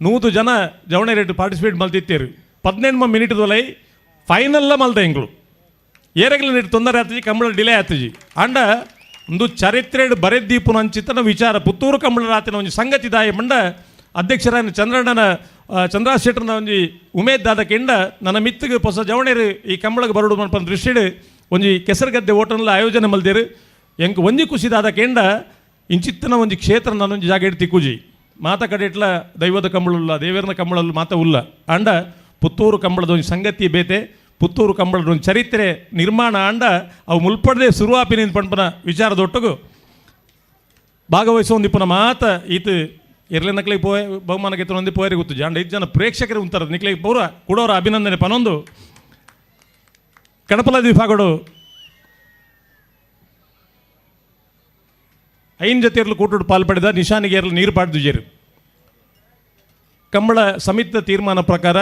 Speaker 20: 100 ಜನ ಜವಣೆ ರೇಟ್ ಪಾರ್ಟಿಸಿಪೇಟ್ ಮಲ್ತಿತ್ತೇರು 18 ಮಿನಿಟ್ ದೊಲೈ ಫೈನಲ್ಲ ಮಲ್ತ ಎಂಗಳು ಏರೆಗ್ಲ ನೀರು ತೊಂದರೆ ಆತಜಿ ಕಂಬಳ ಡಿಲೇ ಆತಜಿ ಅಂಡ ಒಂದು ಚರಿತ್ರೆ ಬರೆದ್ದೀಪುನ ಅಂಚಿತನ ವಿಚಾರ ಪುತ್ತೂರು ಕಂಬಳ ರಾತಿನ ಒಂದು ಸಂಗತಿ ದಾಯ ಮಂಡ ಅಧ್ಯಕ್ಷರಾಯನ ಚಂದ್ರಣ್ಣನ ಚಂದ್ರಾಸ್ ಶೆಟ್ಟರ್ನ ಒಂಜಿ ಉಮೇದ್ ದಾದ ಕೆಂಡ ನನ್ನ ಮಿತ್ತಿಗೆ ಹೊಸ ಜವಣೇರು ಈ ಕಂಬಳಗೆ ಬರೋಡು ಮನ್ಪನ ದೃಷ್ಟಿಡು ಒಂಜಿ ಕೆಸರುಗದ್ದೆ ಓಟನೆಲ್ಲ ಆಯೋಜನೆ ಮಲ್ದೇರು ಎಂಕ್ ಒಂಜಿ ಖುಷಿದಾದ ಕೆಂಡ ಇಂಚಿತ್ತನ ಒಂಜಿ ಕ್ಷೇತ್ರ ನಾನೊಂಜಿ ಜಾಗ ಇಡ್ತಿ ಕೂಜಿ ಮಾತ ಕಡೆ ಇಟ್ಲ ದೈವದ ಕಂಬಳುಲ್ಲ ದೇವರನ ಕಂಬಳಲ್ಲ ಮಾತ ಉಲ್ಲ ಅಂಡ ಪುತ್ತೂರು ಕಂಬಳದ ಒಂದು ಸಂಗತಿ ಬೇತೆ ಪುತ್ತೂರು ಕಂಬಳದ ಒಂದು ಚರಿತ್ರೆ ನಿರ್ಮಾಣ ಅಂಡ ಅವು ಮುಲ್ಪಡದೆ ಶುರುವಾಪಿನಿಂದ ಪಣ್ಪನ ವಿಚಾರದೊಟ್ಟಗು ಭಾಗವಹಿಸೋಂದಿಪ್ಪನ ಮಾತ ಈತ ಇರ್ಲಿ ನಕ್ಲಿಗೆ ಪೋಯ್ ಬಹುಮಾನ ಗೆತ್ತು ಒಂದಿ ಪೋಯರಿಗೆ ಗೊತ್ತು ಜಾಂಡ 5 ಜನ ಪ್ರೇಕ್ಷಕರು ಉಂತಾರ ನಿಕ್ಲಿಗೆ ಪೌರ ಕೊಡೋರ ಅಭಿನಂದನೆ ಪನೊಂದು ಕಣಪಲ ವಿಭಾಗಡು 5 ಜೊತೆಯರ್ಲು ಕೂಟುಡು ಪಾಲ್ಪಡಿದ ನಿಶಾನಿಗೆ ಏರ್ಲು ನೀರು ಪಾಡ್ದುಜೇರು ಕಂಬಳ ಸಮಿತಿಯ ತೀರ್ಮಾನ ಪ್ರಕಾರ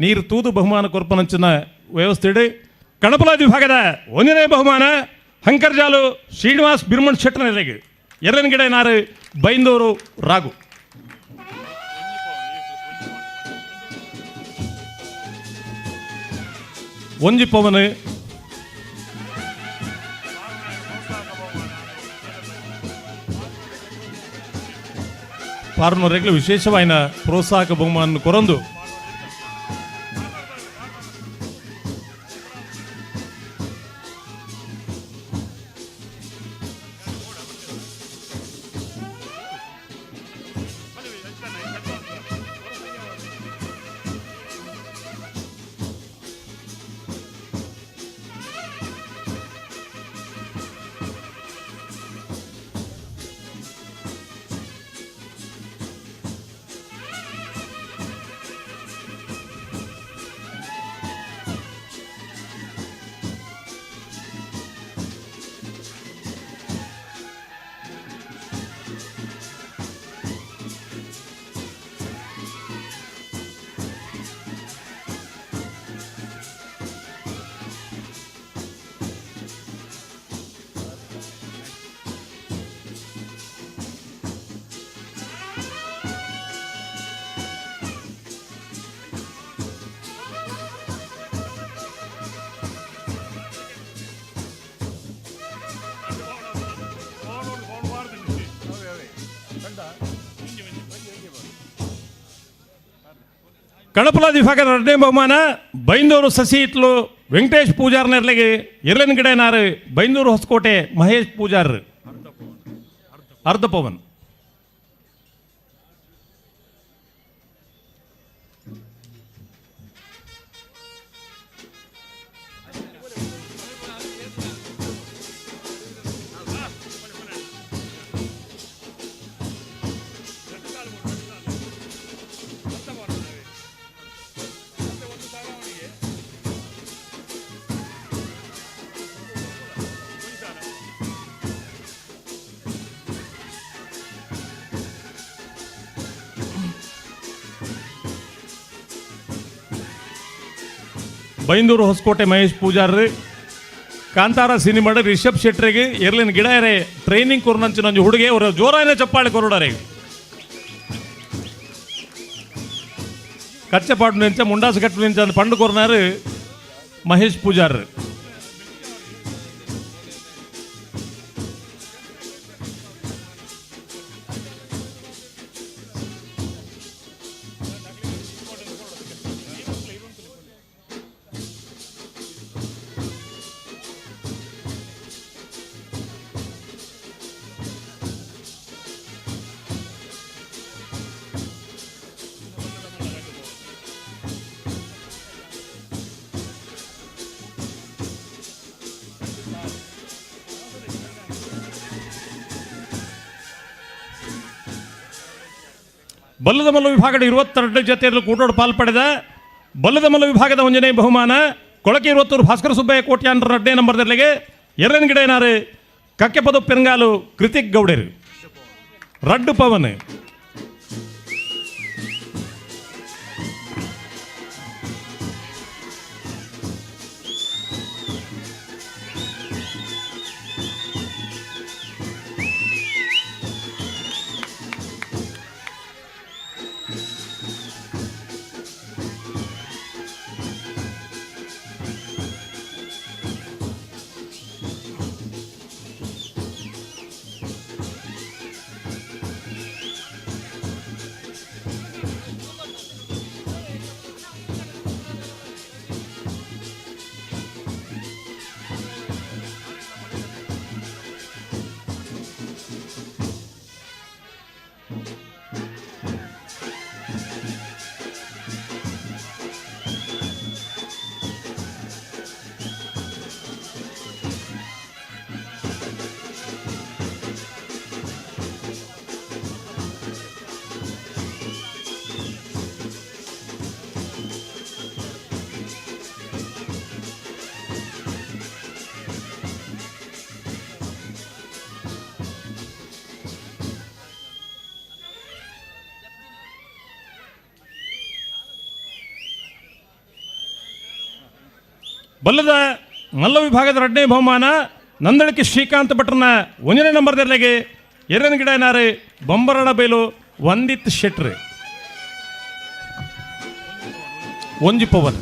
Speaker 20: ನೀರು ತೂದು ಬಹುಮಾನ ಕೊರ್ಪನಂಚಿನ ವ್ಯವಸ್ಥೆ ಕಣಪಲ ವಿಭಾಗದ 1ನೇ ಬಹುಮಾನ ಹಂಕರ್ಜಾಲು ಶ್ರೀನಿವಾಸ್ ಬಿರ್ಮಣ್ ಶೆಟ್ಟನೆಲೆಗೆ 2ನೇ ಗಿಡ ನಾರು ಬೈಂದೂರು ರಾಗು ಒಂಜಿ ಪವನ್ ಪಾರ್ನವರೆಗೆ ವಿಶೇಷವಾದ ಪ್ರೋತ್ಸಾಹಕ ಬಹುಮಾನ ಕೊರಂದು ಕಳಪಲ ವಿಭಾಗದ 2ನೇ ಬಹುಮಾನ ಬೈಂದೂರು ಸಸಿ ಇತ್ಲು ವೆಂಕಟೇಶ್ ಪೂಜಾರ್ನರ್ಲೆಗೆ ಎರಡನೇ ಗಿಡನಾರು ಬೈಂದೂರು ಹೊಸಕೋಟೆ ಮಹೇಶ್ ಪೂಜಾರ್ ಅರ್ಧ ಪವನ್. ಬೈಂದೂರು ಹೊಸಕೋಟೆ ಮಹೇಶ್ ಪೂಜಾರ್ ಕಾಂತಾರ ಸಿನಿಮಾಡ ರಿಷಬ್ ಶೆಟ್ರಿಗೆ ಎರ್ಲಿನ ಗಿಡ ಇರೇ ಟ್ರೈನಿಂಗ್ ಕೊರ್ನಂಚಿನ ಹುಡುಗಿ ಅವರು ಜೋರಾನೇ ಚಪ್ಪಾಳೆ ಕೊರೋಡಾರೆ ಕಚ್ಚಪಾಡು ನಿಂಚ ಮುಂಡಾಸ ಕಟ್ಟು ನಿಂಚ ಪಂಡು ಕೊರ್ನಾರು ಮಹೇಶ್ ಪೂಜಾರ್. ಬಲ್ಲದ ಮಲ್ಲ ವಿಭಾಗದ 22 ಜೊತೆಯಲ್ಲಿ ಕೂಟೋಡು ಪಾಲ್ಪಡೆದ ಬಲ್ಲದ ಮಲ್ಲ ವಿಭಾಗದ ಒಂದನೇ ಬಹುಮಾನ ಕೊಳಕೆ 20 ಭಾಸ್ಕರ ಸುಬ್ಬಯ್ಯ ಕೋಟ್ಯಾಂಡ್ರ 2ನೇ ನಂಬರ್ದಲ್ಲಿಗೆ ಎರಡನೇ ಗಿಡ ಏನಾರು ಕಕ್ಕೆಪದ ಪೆರಂಗಾಲು ಕೃತಿಕ್ ಗೌಡರು ರಡ್ಡು ಪವನ್. ಬಲ್ಲದ ಮಲ್ಲ ವಿಭಾಗದ 2ನೇ ಬಹುಮಾನ ನಂದಳಿಕೆ ಶ್ರೀಕಾಂತ್ ಭಟ್ರನ 1ನೇ ನಂಬರ್ದಲ್ಲಿಗೆ ಎರಡನೇ ಗಿಡ ಏನಾರು ಬೊಂಬರಣ ಬೈಲು ವಂದಿತ್ ಶೆಟ್ರ್ ಒಂಜಿ ಪವನ್.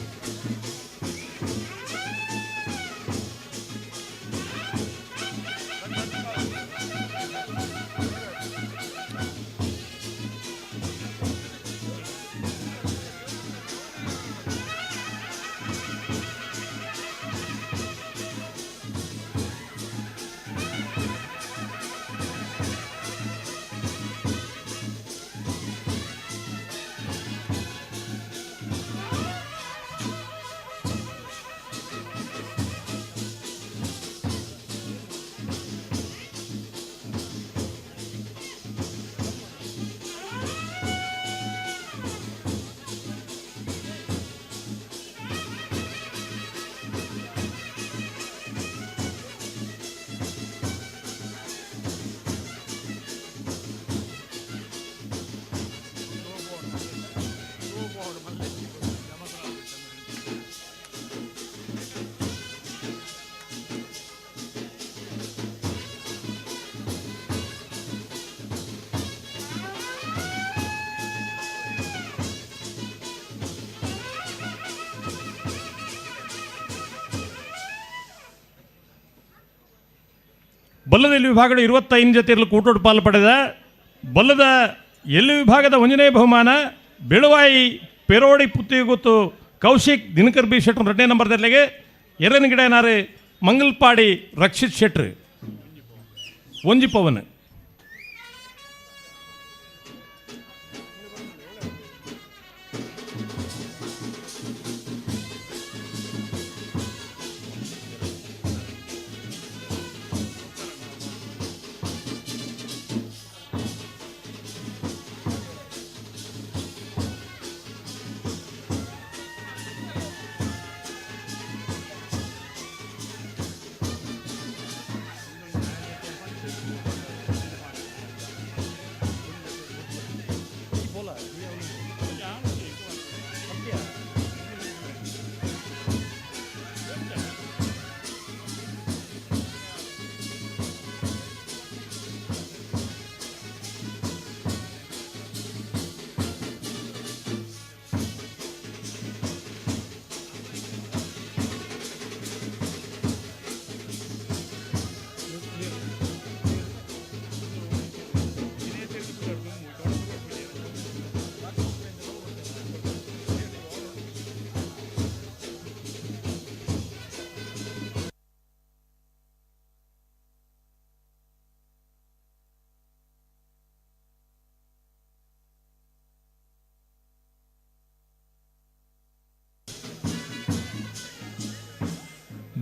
Speaker 20: ಬಲ್ಲದ ಎಲ್ಲಿ ವಿಭಾಗದ 25 ಜೊತೆಯಲ್ಲಿ ಕೂಟೋಡು ಪಾಲ್ಪಡೆದ ಬಲ್ಲದ ಎಲ್ಲಿ ವಿಭಾಗದ 1ನೇ ಬಹುಮಾನ ಬೆಳುವಾಯಿ ಪೆರೋಡಿ ಪುತ್ತಿಗುತ್ತು ಕೌಶಿಕ್ ದಿನಕರ್ ಬಿ ಶೆಟ್ರು 2ನೇ ನಂಬರ್ದಲ್ಲಿಗೆ 2ನೇ ಗಿಡ ಏನಾರು ಮಂಗಲ್ಪಾಡಿ ರಕ್ಷಿತ್ ಶೆಟ್ರು ಒಂಜಿ ಪವನ್.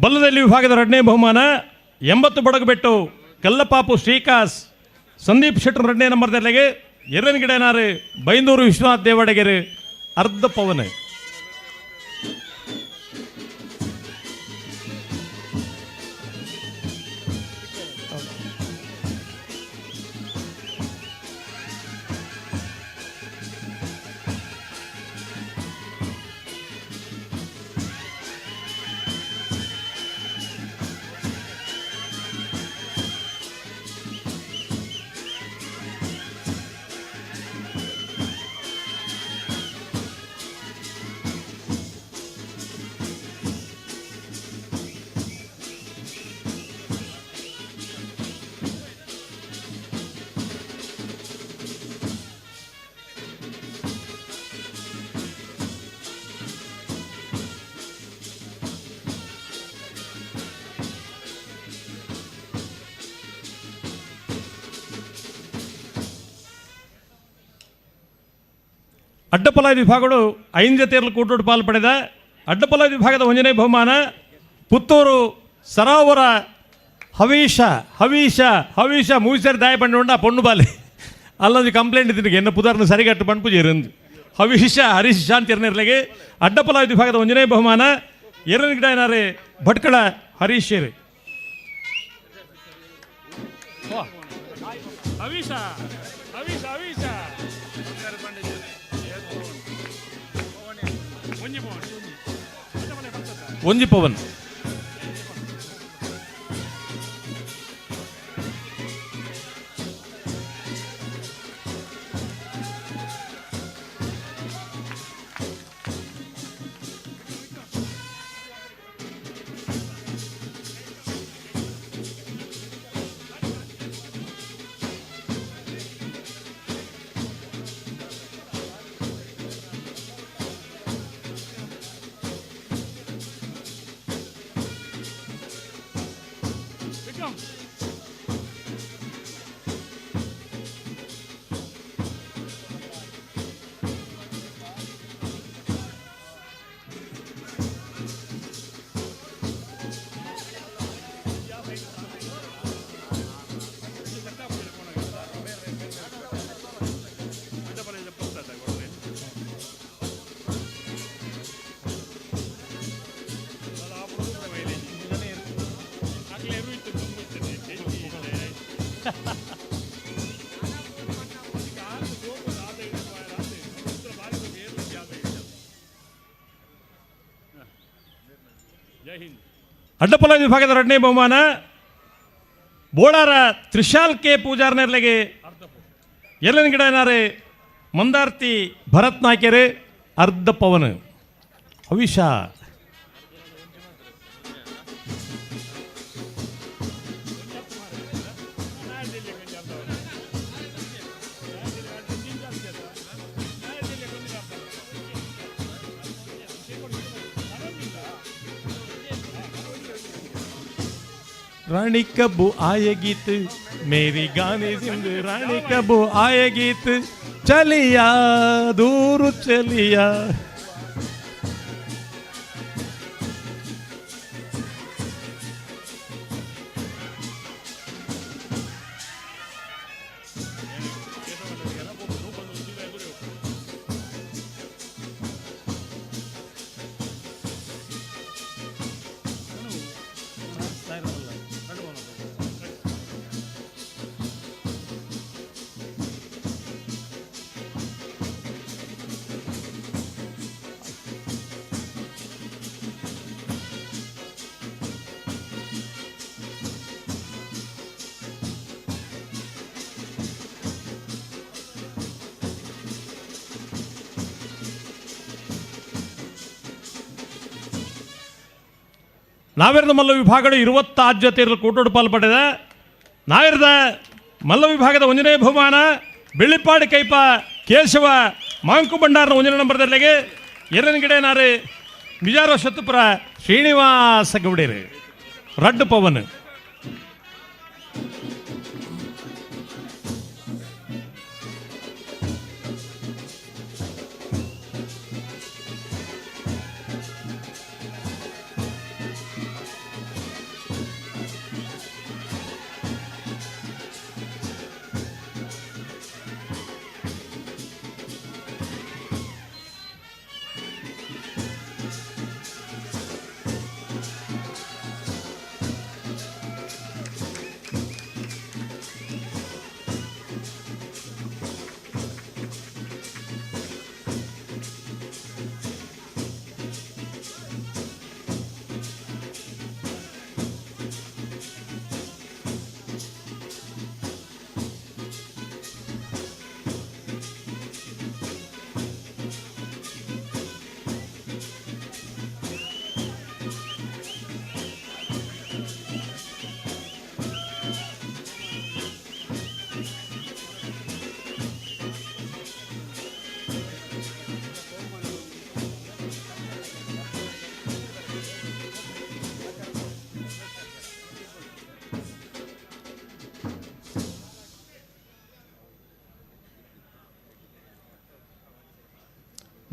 Speaker 20: ಬಲ್ಲದಲ್ಲಿ ವಿಭಾಗದ 2ನೇ ಬಹುಮಾನ 80 ಬಡಗಬೆಟ್ಟು ಕಲ್ಲಪಾಪು ಶ್ರೀಕಾಸ್ ಸಂದೀಪ್ ಶೆಟ್ರು 2ನೇ ನಂಬರ್ದಲ್ಲಿಗೆ 2ನೇ ಗಿಡ ಏನಾರು ಬೈಂದೂರು ವಿಶ್ವನಾಥ್ ದೇವಡಗೆರೆ ಅರ್ಧ ಪವನ್. ಅಡ್ಡಪಲಾಯ ವಿಭಾಗಗಳು 5 ಜೊತೆಯಲ್ಲಿ ಕೂಟೋಡು ಪಾಲು ಪಡೆದ ಅಡ್ಡಪಲಾಯ ವಿಭಾಗದ 1ನೇ ಬಹುಮಾನ ಪುತ್ತೂರು ಸರೋವರ ಹವೀಶ ಹವೀಶ ಹವೀಶ ಮೂಸೇರು ದಾಯ ಪಂಡ ಪೊಣ್ಣು ಬಾಲೆ ಅಲ್ಲೊಂದು ಕಂಪ್ಲೇಂಟ್ ಇದ್ದೀನಿ ಎನ್ನ ಪುದಾರ್ನ ಸರಿಗಟ್ಟು ಪಂಪುಜಿ ಇರಂದು ಹವೀಶ ಹರೀಶ್ ಶಾಂತಿರ್ನಿರ್ಲೆಗೆ ಅಡ್ಡಪಲಾಯ ವಿಭಾಗದ 1ನೇ ಬಹುಮಾನ 2ನೇ ಗಿಡ ಏನಾರೆ ಭಟ್ಕಳ ಹರೀಶ್ ಶೇರಿ. ಹವೀಶ ಹವೀಶ ಹವೀಶ ಒಂಜಿ ಪವನ್. ಅಡ್ಡಪಲಾಯ ವಿಭಾಗದ 2ನೇ ಬಹುಮಾನ ಬೋಳಾರ ತ್ರಿಶಾಲ್ ಕೆ ಪೂಜಾರ್ನರ್ಲೆಗೆ 2ನೇ ಗಿಡ ಏನಾರೆ ಮಂದಾರ್ತಿ ಭರತ್ ನಾಯ್ಕೆರೆ ಅರ್ಧ ಪವನ್. ಹವಿಷ रानी कब आए गीत मेरी गाने जिंद रानी कब आए गीत चलिया दूर चलिया. ನಾವೆರದ ಮಲ್ಲ ವಿಭಾಗದ 20 ಆದ್ಯತೆಯಲ್ಲಿ ಕೂಟೋಡು ಪಾಲ್ಪಟ್ಟಿದೆ. ನಾವೆರದ ಮಲ್ಲ ವಿಭಾಗದ 1ನೇ ಬಹುಮಾನ ಬೆಳ್ಳಿಪಾಡಿ ಕೈಪ ಕೇಶವ ಮಾಂಕು ಭಂಡಾರನ 1ನೇ ನಂಬರ್ದಲ್ಲಿಗೆ 2ನೇ ಗಿಡನಾರು ಮಿಜಾರ ಶತುಪುರ ಶ್ರೀನಿವಾಸ ಗೌಡೇರು ರಡ್ಡು ಪವನ್.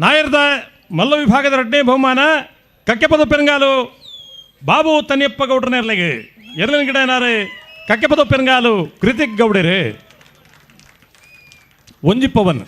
Speaker 20: ನಾಯರ್ದ ಮಲ್ಲ ವಿಭಾಗದ 2ನೇ ಬಹುಮಾನ ಕಕ್ಕೆಪದ ಪೆರಂಗಾಲು ಬಾಬು ತನಿಯಪ್ಪ ಗೌಡ್ರನೇರ್ಲೆಗೆ 2ನೇ ಗಿಡನಾರು ಕಕ್ಕೆಪದ ಪೆರಂಗಾಲು ಕೃತಿಕ್ ಗೌಡರು ಒಂಜಿಪ್ಪವನ್.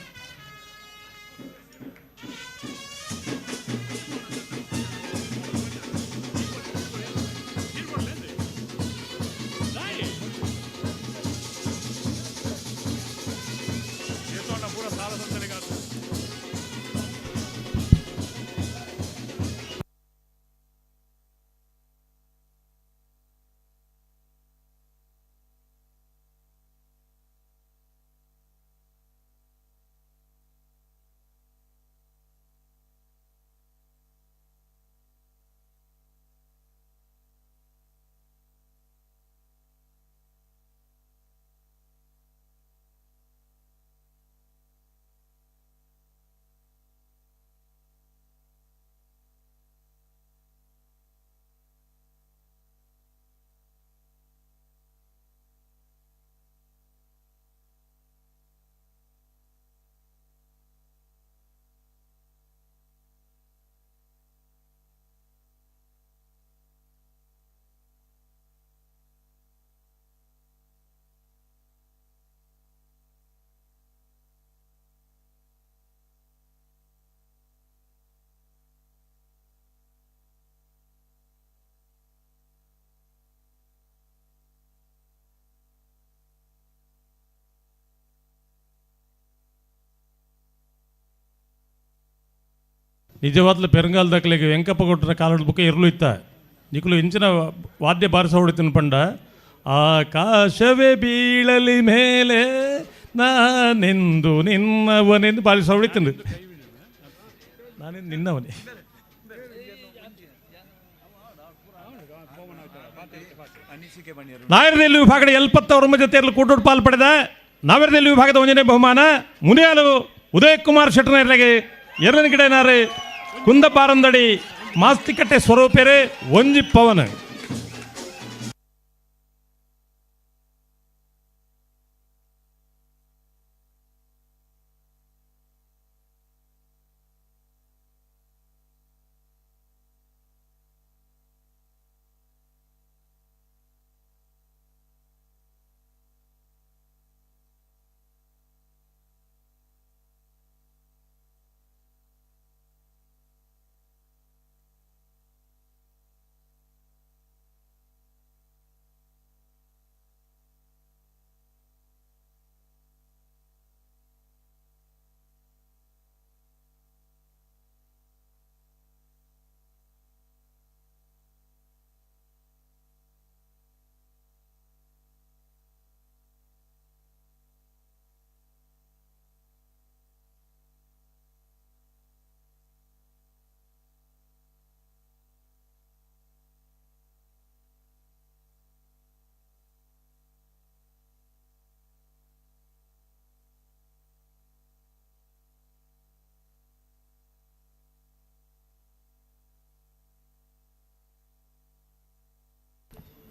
Speaker 20: ನಿಜವಾದ್ಲು ಪೆರಂಗಾಲದಾಗಲಿಗೆ ವೆಂಕಪ್ಪ ಕೊಟ್ಟರ ಕಾಲದ ಬುಕ್ಕ ಇರಲು ಇತ್ತ ನಿಖಲು ಇಂಚಿನ ವಾದ್ಯ ಬಾರಿಸ ಹೊಡಿತೀನಿ ಪಂಡ ಆಕಾಶವೇ ಬೀಳಲಿ ಮೇಲೆ ನಾನೆಂದು ನಿನ್ನವನೆಂದು ಬಾರಿಸ ಹೊಡಿತೀನಿ ನಾನೆಂದು ನಿನ್ನವನೇ. ನಾವೆರದಲ್ಲಿ ವಿಭಾಗದ 79 ಜೊತೆಯಲ್ಲಿ ಕೂಟೋಡು ಪಾಲ್ಪಡೆದ ನಾವೆರದಲ್ಲಿ ವಿಭಾಗದ 1ನೇ ಬಹುಮಾನ ಮುನಿಯಾಲು ಉದಯ್ ಕುಮಾರ್ ಶೆಟ್ಟರ್ನರ್ಲೆಗೆ 2ನೇ ಗಿಡನಾರು ಕುಂದಪಾರಂದಡಿ ಮಾಸ್ತಿಕಟ್ಟೆ ಸ್ವರೂಪೇರೆ ಒಂಜಿ ಪವನ್.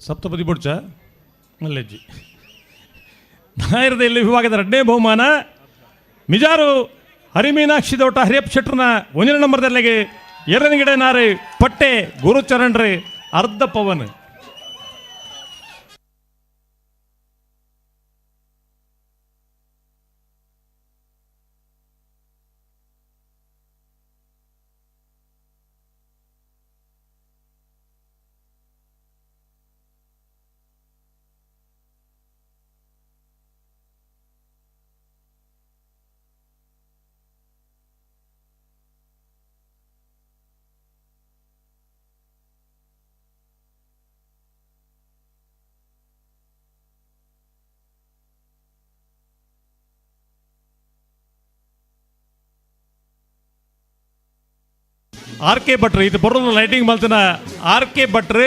Speaker 20: ಸಪ್ತಪದಿ ಬುಡ್ಚ ಮಲ್ಲೆಜ್ಜಿ. ನಾಯರದ ಇಲ್ಲಿ ವಿಭಾಗದ 2ನೇ ಬಹುಮಾನ ಮಿಜಾರು ಹರಿಮೀನಾಕ್ಷಿ ದೋಟ ಹರಿಯಪ್ಪ ಶೆಟ್ರನ 1ನೇ ನಂಬರ್ದಲ್ಲಿಗೆ 2ನೇ ಗಿಡ ನಾರು ಪಟ್ಟೆ ಗುರುಚರಣ್ರಿ ಅರ್ಧ ಪವನ್. ಆರ್.ಕೆ. ಭಟ್ರು ಇದು ಬರೋದು ಲೈಟಿಂಗ್ ಮಲ್ತನ ಆರ್.ಕೆ. ಭಟ್ರು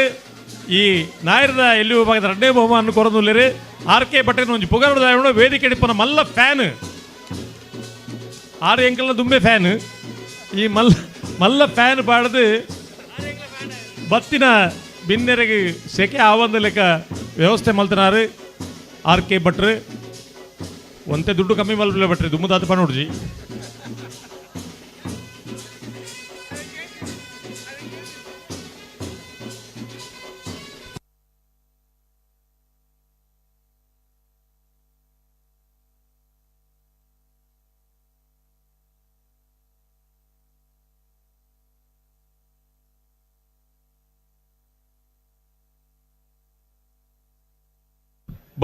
Speaker 20: ಈ ನಾಯರದ ಎಲ್ಲಿ ವಿಭಾಗದ 2ನೇ ಬಹುಮಾನ ಕೊರದುಲ್ಲೇರಿ. ಆರ್.ಕೆ. ಭಟ್ರನ ಒಂಜಿ ಪುಗರದ ವೇದಿಕೆ ಹಿಡಿಪನ ಮಲ್ಲ ಫ್ಯಾನ್ 6 ಎಂಕಲ್ನ ದುಂಬೆ ಫ್ಯಾನ್. ಈ ಮಲ್ಲ ಫ್ಯಾನ್ ಪಾಡ್ದು ಬತ್ತಿನ ಬಿನ್ನೆರೆಗೆ ಸೆಕೆ ಆವಂದ ಲೆಕ್ಕ ವ್ಯವಸ್ಥೆ ಮಲ್ತನಾರು ಆರ್.ಕೆ. ಭಟ್ರು. ಒಂತೆ ದುಡ್ಡು ಕಮ್ಮಿ ಮಲ್ಪಲೆ ಭಟ್ರಿ ದುಮ್ಮದಾತ ಪಣ ಹುಡ್ಜಿ.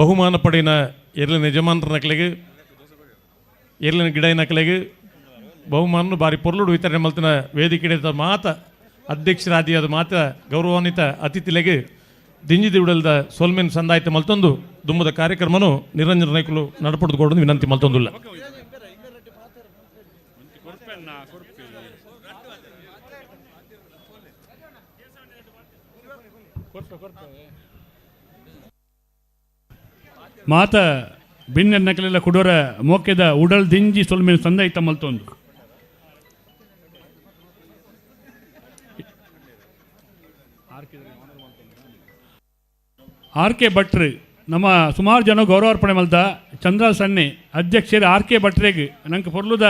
Speaker 20: ಬಹುಮಾನ ಪಡೆಯಿನ ಎರ್ಲಿನ ಯಜಮಾನರ ನಕಲೆಗೆ ಎರ್ಲಿನ ಗಿಡ ನಕಲೆಗೆ ಬಹುಮಾನ ಬಾರಿ ಪೊರ್ಲುಡು ವಿತರಣೆ ಮಲ್ತಿನ ವೇದಿಕೆ ಮಾತ ಅಧ್ಯಕ್ಷರಾದಿಯಾದ ಮಾತ ಗೌರವಾನ್ವಿತ ಅತಿಥಿಲೆಗೆ ದಿಂಜಿದಿ ಉಡಲ್ದ ಸೋಲ್ಮೆನ್ ಸಂದಾಯಿತ ಮಲ್ತೊಂದು ದುಮ್ಮದ ಕಾರ್ಯಕ್ರಮನು ನಿರಂಜನ ನಾಯ್ಕಲು ನಡಪಡ್ದುಕೊಂಡು ವಿನಂತಿ ಮಲ್ತೊಂದುಲ್ಲ.
Speaker 12: ಮಾತ ಬಿನ್ನ ನಕಲೆಲ್ಲ ಕುಡೋರ ಮೋಕೆದ ಉಡಲ್ ದಿಂಜಿ ಸೊಲ್ಮೇಲೆ ಸಂದಾಯಿತ ಮಲ್ತೊಂದು ಆರ್.ಕೆ. ಭಟ್ರು ನಮ್ಮ ಸುಮಾರು ಜನ ಗೌರವಾರ್ಪಣೆ ಮಲ್ದ ಚಂದ್ರ ಸಣ್ಣೆ ಅಧ್ಯಕ್ಷರು ಆರ್.ಕೆ. ಭಟ್ರಿಗೆ ನಂಗೆ ಪೊರ್ಲುದ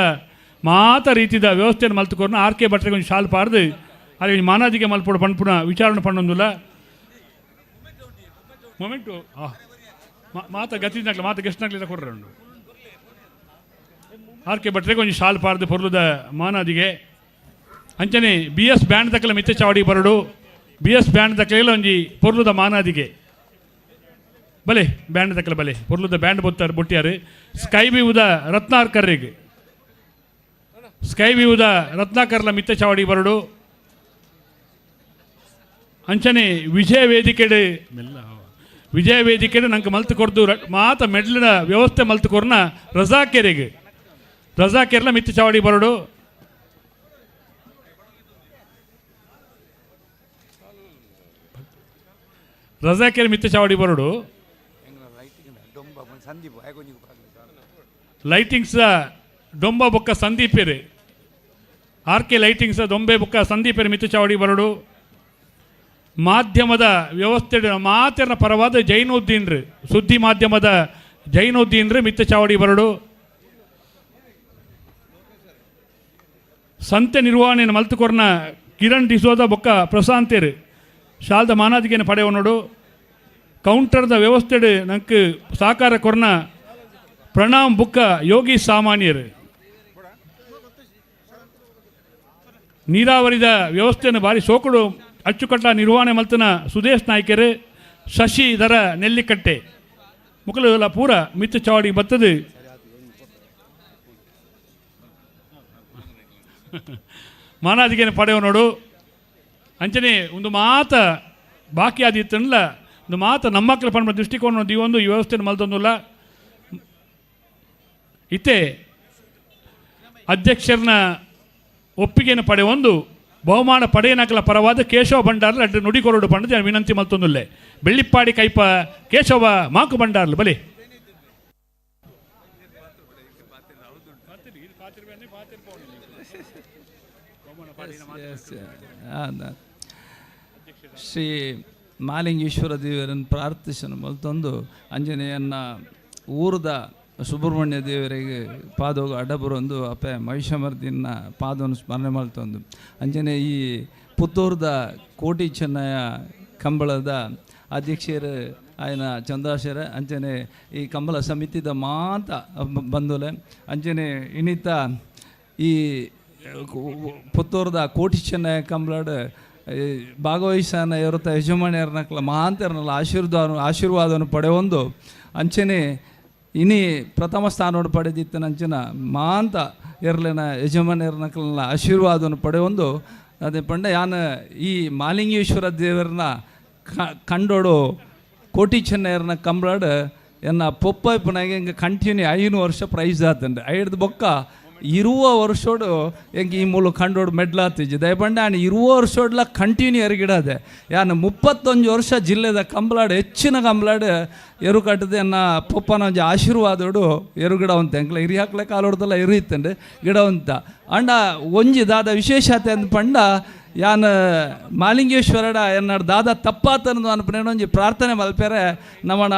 Speaker 12: ಮಾತ ರೀತಿದ ವ್ಯವಸ್ಥೆಯನ್ನು ಮಲ್ತುಕೊರ್ನ ಆರ್.ಕೆ. ಭಟ್ರಿಗೆ ಒಂದು ಶಾಲ್ ಪಾರ್ದು ಅಲ್ಲಿ ಮಾನಾದಿಗೆ ಮಲ್ಪೋಡು ಪಣ್ಪುನ ವಿಚಾರಣೆ ಪಣ್ಣೊಂದಿಲ್ಲ ಮೊಮೆಂಟು ಮಾತ ಗತಿನಕ್ಲ ಮಾತ ಗೆಸ್ಟ್ನಕ್ಲೆಲ್ಲ ಕೊಡ್ರಂಡು ಆರ್.ಕೆ. ಭಟ್ರಿಗೆ ಒಂದು ಶಾಲ್ ಪಾರ್ದು ಪೊರ್ಲುದ ಮಾನಾದಿಗೆ ಅಂಚನೆ BS ಬ್ಯಾಂಡ್ ದಕ್ಕಲ ಮಿತ್ತೆ ಚಾವಡಿ ಬರಡು BS ಬ್ಯಾಂಡ್ ದಕ್ಕಲೆಲ್ಲ ಒಂಜಿ ಪೊರ್ಲುದ ಮಾನಾದಿಗೆ ಬಲೆ ಬ್ಯಾಂಡ್ ದಕ್ಕಲ ಬಲೆ ಪೊರ್ಲುದ ಬ್ಯಾಂಡ್ ಬೊಟ್ಟಿಯಾರು ಸ್ಕೈ ವಿವುದ ರತ್ನಾಕರ್ರಿಗೆ ಸ್ಕೈ ವಿವುದ ರತ್ನಾಕರ್ಲ ಮಿತ್ತೆ ಚಾವಡಿ ಬರಡು ಅಂಚನೆ ವಿಜಯ ವೇದಿಕೆಡು ನಂಗೆ ಮಲ್ತು ಕೊಡ್ದು ಮಾತ ಮೆಡ್ಲಿನ ವ್ಯವಸ್ಥೆ ಮಲ್ತು ಕೊರ್ನ ರಜಾಕೆರ್ಲ ಮಿತ್ತು ಚಾವಡಿ ಬರಡು ರಜಾಕೆರ್ ಮಿತ್ತು ಚಾವಡಿ ಬರಡು ಲೈಟಿಂಗ್ಸ್ ಡೊಂಬ ಬೊಕ್ಕ ಸಂದೀಪೇರೆ ಆರ್.ಕೆ. ಲೈಟಿಂಗ್ಸ್ ದೊಂಬೆ ಬೊಕ್ಕ ಸಂದೀಪೇರೆ ಮಿತ್ತು ಚಾವಡಿ ಬರಡು ಮಾಧ್ಯಮದ ವ್ಯವಸ್ಥೆ ಮಾತೆರ್ನ ಪರವಾದ ಜೈನುದ್ದೀನ್ರು ಸುದ್ದಿ ಮಾಧ್ಯಮದ ಜೈನುದ್ದೀನ್ರು ಮಿತ್ತ ಚಾವಡಿ ಬರಡು ಸಂತೆ ನಿರ್ವಹಣೆಯನ್ನು ಮಲ್ತುಕೊರ್ನ ಕಿರಣ್ ಡಿಸೋದ ಬೊಕ್ಕ ಪ್ರಶಾಂತೇರು ಶಾಲ್ದ ಮಾನಾದಿಗೆನ ಪಡೆಯುವ ನೋಡು ಕೌಂಟರ್ದ ವ್ಯವಸ್ಥೆ ನಂಗೆ ಸಾಕಾರ ಕೊರ್ನ ಪ್ರಣಾಮ್ ಬುಕ್ಕ ಯೋಗಿ ಸಾಮಾನ್ಯರು ನೀರಾವರಿದ ವ್ಯವಸ್ಥೆಯನ್ನು ಭಾರಿ ಸೋಕುಡು ಅಚ್ಚುಕಟ್ಟ ನಿರ್ವಹಣೆ ಮಲ್ತನ ಸುದೇಶ್ ನಾಯ್ಕರು ಶಶಿಧರ ನೆಲ್ಲಿಕಟ್ಟೆ ಮುಕಲು ಪೂರ ಮಿತ್ತು ಚಾವಡಿ ಬತ್ತದು ಮಾನಾದಿಗೆನ ಪಡೆಯುವ ನೋಡು ಅಂಚನೆ ಒಂದು ಮಾತ ಬಾಕಿ ಆದಿತ್ತಲ್ಲ ಒಂದು ಮಾತ ನಮ್ಮಕ್ಕಳ ಪಣ್ಣ ದೃಷ್ಟಿಕೋನ ಒಂದು ಈ ವ್ಯವಸ್ಥೆಯನ್ನು ಮಲ್ತೊಂದಿಲ್ಲ ಇತ್ತೆ ಅಧ್ಯಕ್ಷರನ್ನ ಒಪ್ಪಿಗೆಯನ್ನು ಪಡೆಯೊಂದು ಬಹುಮಾನ ಪಡೆಯನಕಲ ಪರವಾದ ಕೇಶವ ಭಂಡಾರ್ಲ ಅಡ್ಡ ನುಡಿಕೊರಡು ಪಂಡ ವಿನಂತಿ ಮಲ್ತೊಂದುಲ್ಲೆ ಬೆಳ್ಳಿಪ್ಪಾಡಿ ಕೈಪ ಕೇಶವ ಮಾಕು ಭಂಡಾರ್ಲು ಬಲಿ
Speaker 18: ಶ್ರೀ ಮಾಲಿಂಗೇಶ್ವರ ದೇವರನ್ನು ಪ್ರಾರ್ಥಿಸಲು ಮಲ್ತೊಂದು ಅಂಜನೆಯನ್ನ ಊರದ ಸುಬ್ರಹ್ಮಣ್ಯ ದೇವರಿಗೆ ಪಾದೋಗ ಅಡಬರೊಂದು ಅಪೆ ಮಹಿಷಮರ್ದಿನ ಪಾದವನ್ನು ಸ್ಮರಣೆ ಮಾಡ್ತೊಂದು ಅಂಜನೆ ಈ ಪುತ್ತೂರದ ಕೋಟಿ ಚೆನ್ನಯ್ಯ ಕಂಬಳದ ಅಧ್ಯಕ್ಷರು ಆಯ್ನ ಚಂದ್ರಾಶರ ಅಂಚನೆ ಈ ಕಂಬಳ ಸಮಿತಿದ ಮಾತ ಬಂದುಲೆ ಅಂಚನೆ ಇನ್ನಿತ ಈ ಪುತ್ತೂರದ ಕೋಟಿ ಚೆನ್ನಯ್ಯ ಕಂಬಳದ ಭಾಗವಹಿಸಾನ ಇರುತ್ತ ಯಜಮಾನಿಯರ್ನಕ್ಲ ಮಹಾಂತರನ್ನೆಲ್ಲ ಆಶೀರ್ವಾದವನ್ನು ಪಡೆಯೊಂದು ಅಂಚನೆ ಇನಿ ಪ್ರಥಮ ಸ್ಥಾನವನ್ನು ಪಡೆದಿತ್ತನ ಅಂಚನ ಮಹಾಂತ ಇರಲಿನ ಯಜಮಾನಿಯರ್ನಕ್ಲ ಆಶೀರ್ವಾದವನ್ನು ಪಡೆಯೊಂದು ಅದೇ ಪಂಡ ಯಾನ ಈ ಮಾಲಿಂಗೇಶ್ವರ ದೇವರನ್ನ ಕಂಡೋಡು ಕೋಟಿ ಚೆನ್ನಯ್ಯರ್ನ ಕಂಬಳಾಡು ಎನ್ನ ಪೊಪ್ಪನಾಗೆ ಹಿಂಗೆ ಕಂಟಿನ್ಯೂ 5 ವರ್ಷ ಪ್ರೈಸ್ ಆತಂಡು ಐಡ್ದು ಬೊಕ್ಕ ಇರುವ ವರ್ಷೋಡು ಹೆಂಗೆ ಈ ಮೂಲ ಕಂಡೋಡು ಮೆಡ್ಲಾತಿಜ್ಜಿ ದಯಪಂಡ ಆನೆ ಇರುವ ವರ್ಷೋಡ್ಲ ಕಂಟಿನ್ಯೂ ಎರಗಿಡದೆ ಯಾನು 31 ವರ್ಷ ಜಿಲ್ಲೆದ ಕಂಬಳಾಡು ಹೆಚ್ಚಿನ ಕಂಬಳಾಡು ಎರು ಕಟ್ಟದೆ ಎನ್ನ ಪೊಪ್ಪನ ಒಂಜಿ ಆಶೀರ್ವಾದೋಡು ಎರು ಗಿಡ ಅಂತ ಎಂಕ್ಲ ಇರಿ ಹಾಕ್ಲೆ ಕಾಲೋಡ್ದಲ್ಲ ಎರು ಇತ್ತಂಡು ಗಿಡ ಅಂತ ಅಂಡ ಒಂಜಿ ದಾದ ವಿಶೇಷತೆ ಅಂದ್ ಪಂಡ ಯಾನ್ ಮಾಲಿಂಗೇಶ್ವರಡ ಎನ್ನಡ ದಾದ ತಪ್ಪಾತನದು ಅನ್ಪನೇನೊಂಜಿ ಪ್ರಾರ್ಥನೆ ಮಲ್ಪೆರೆ ನಮ್ಮನ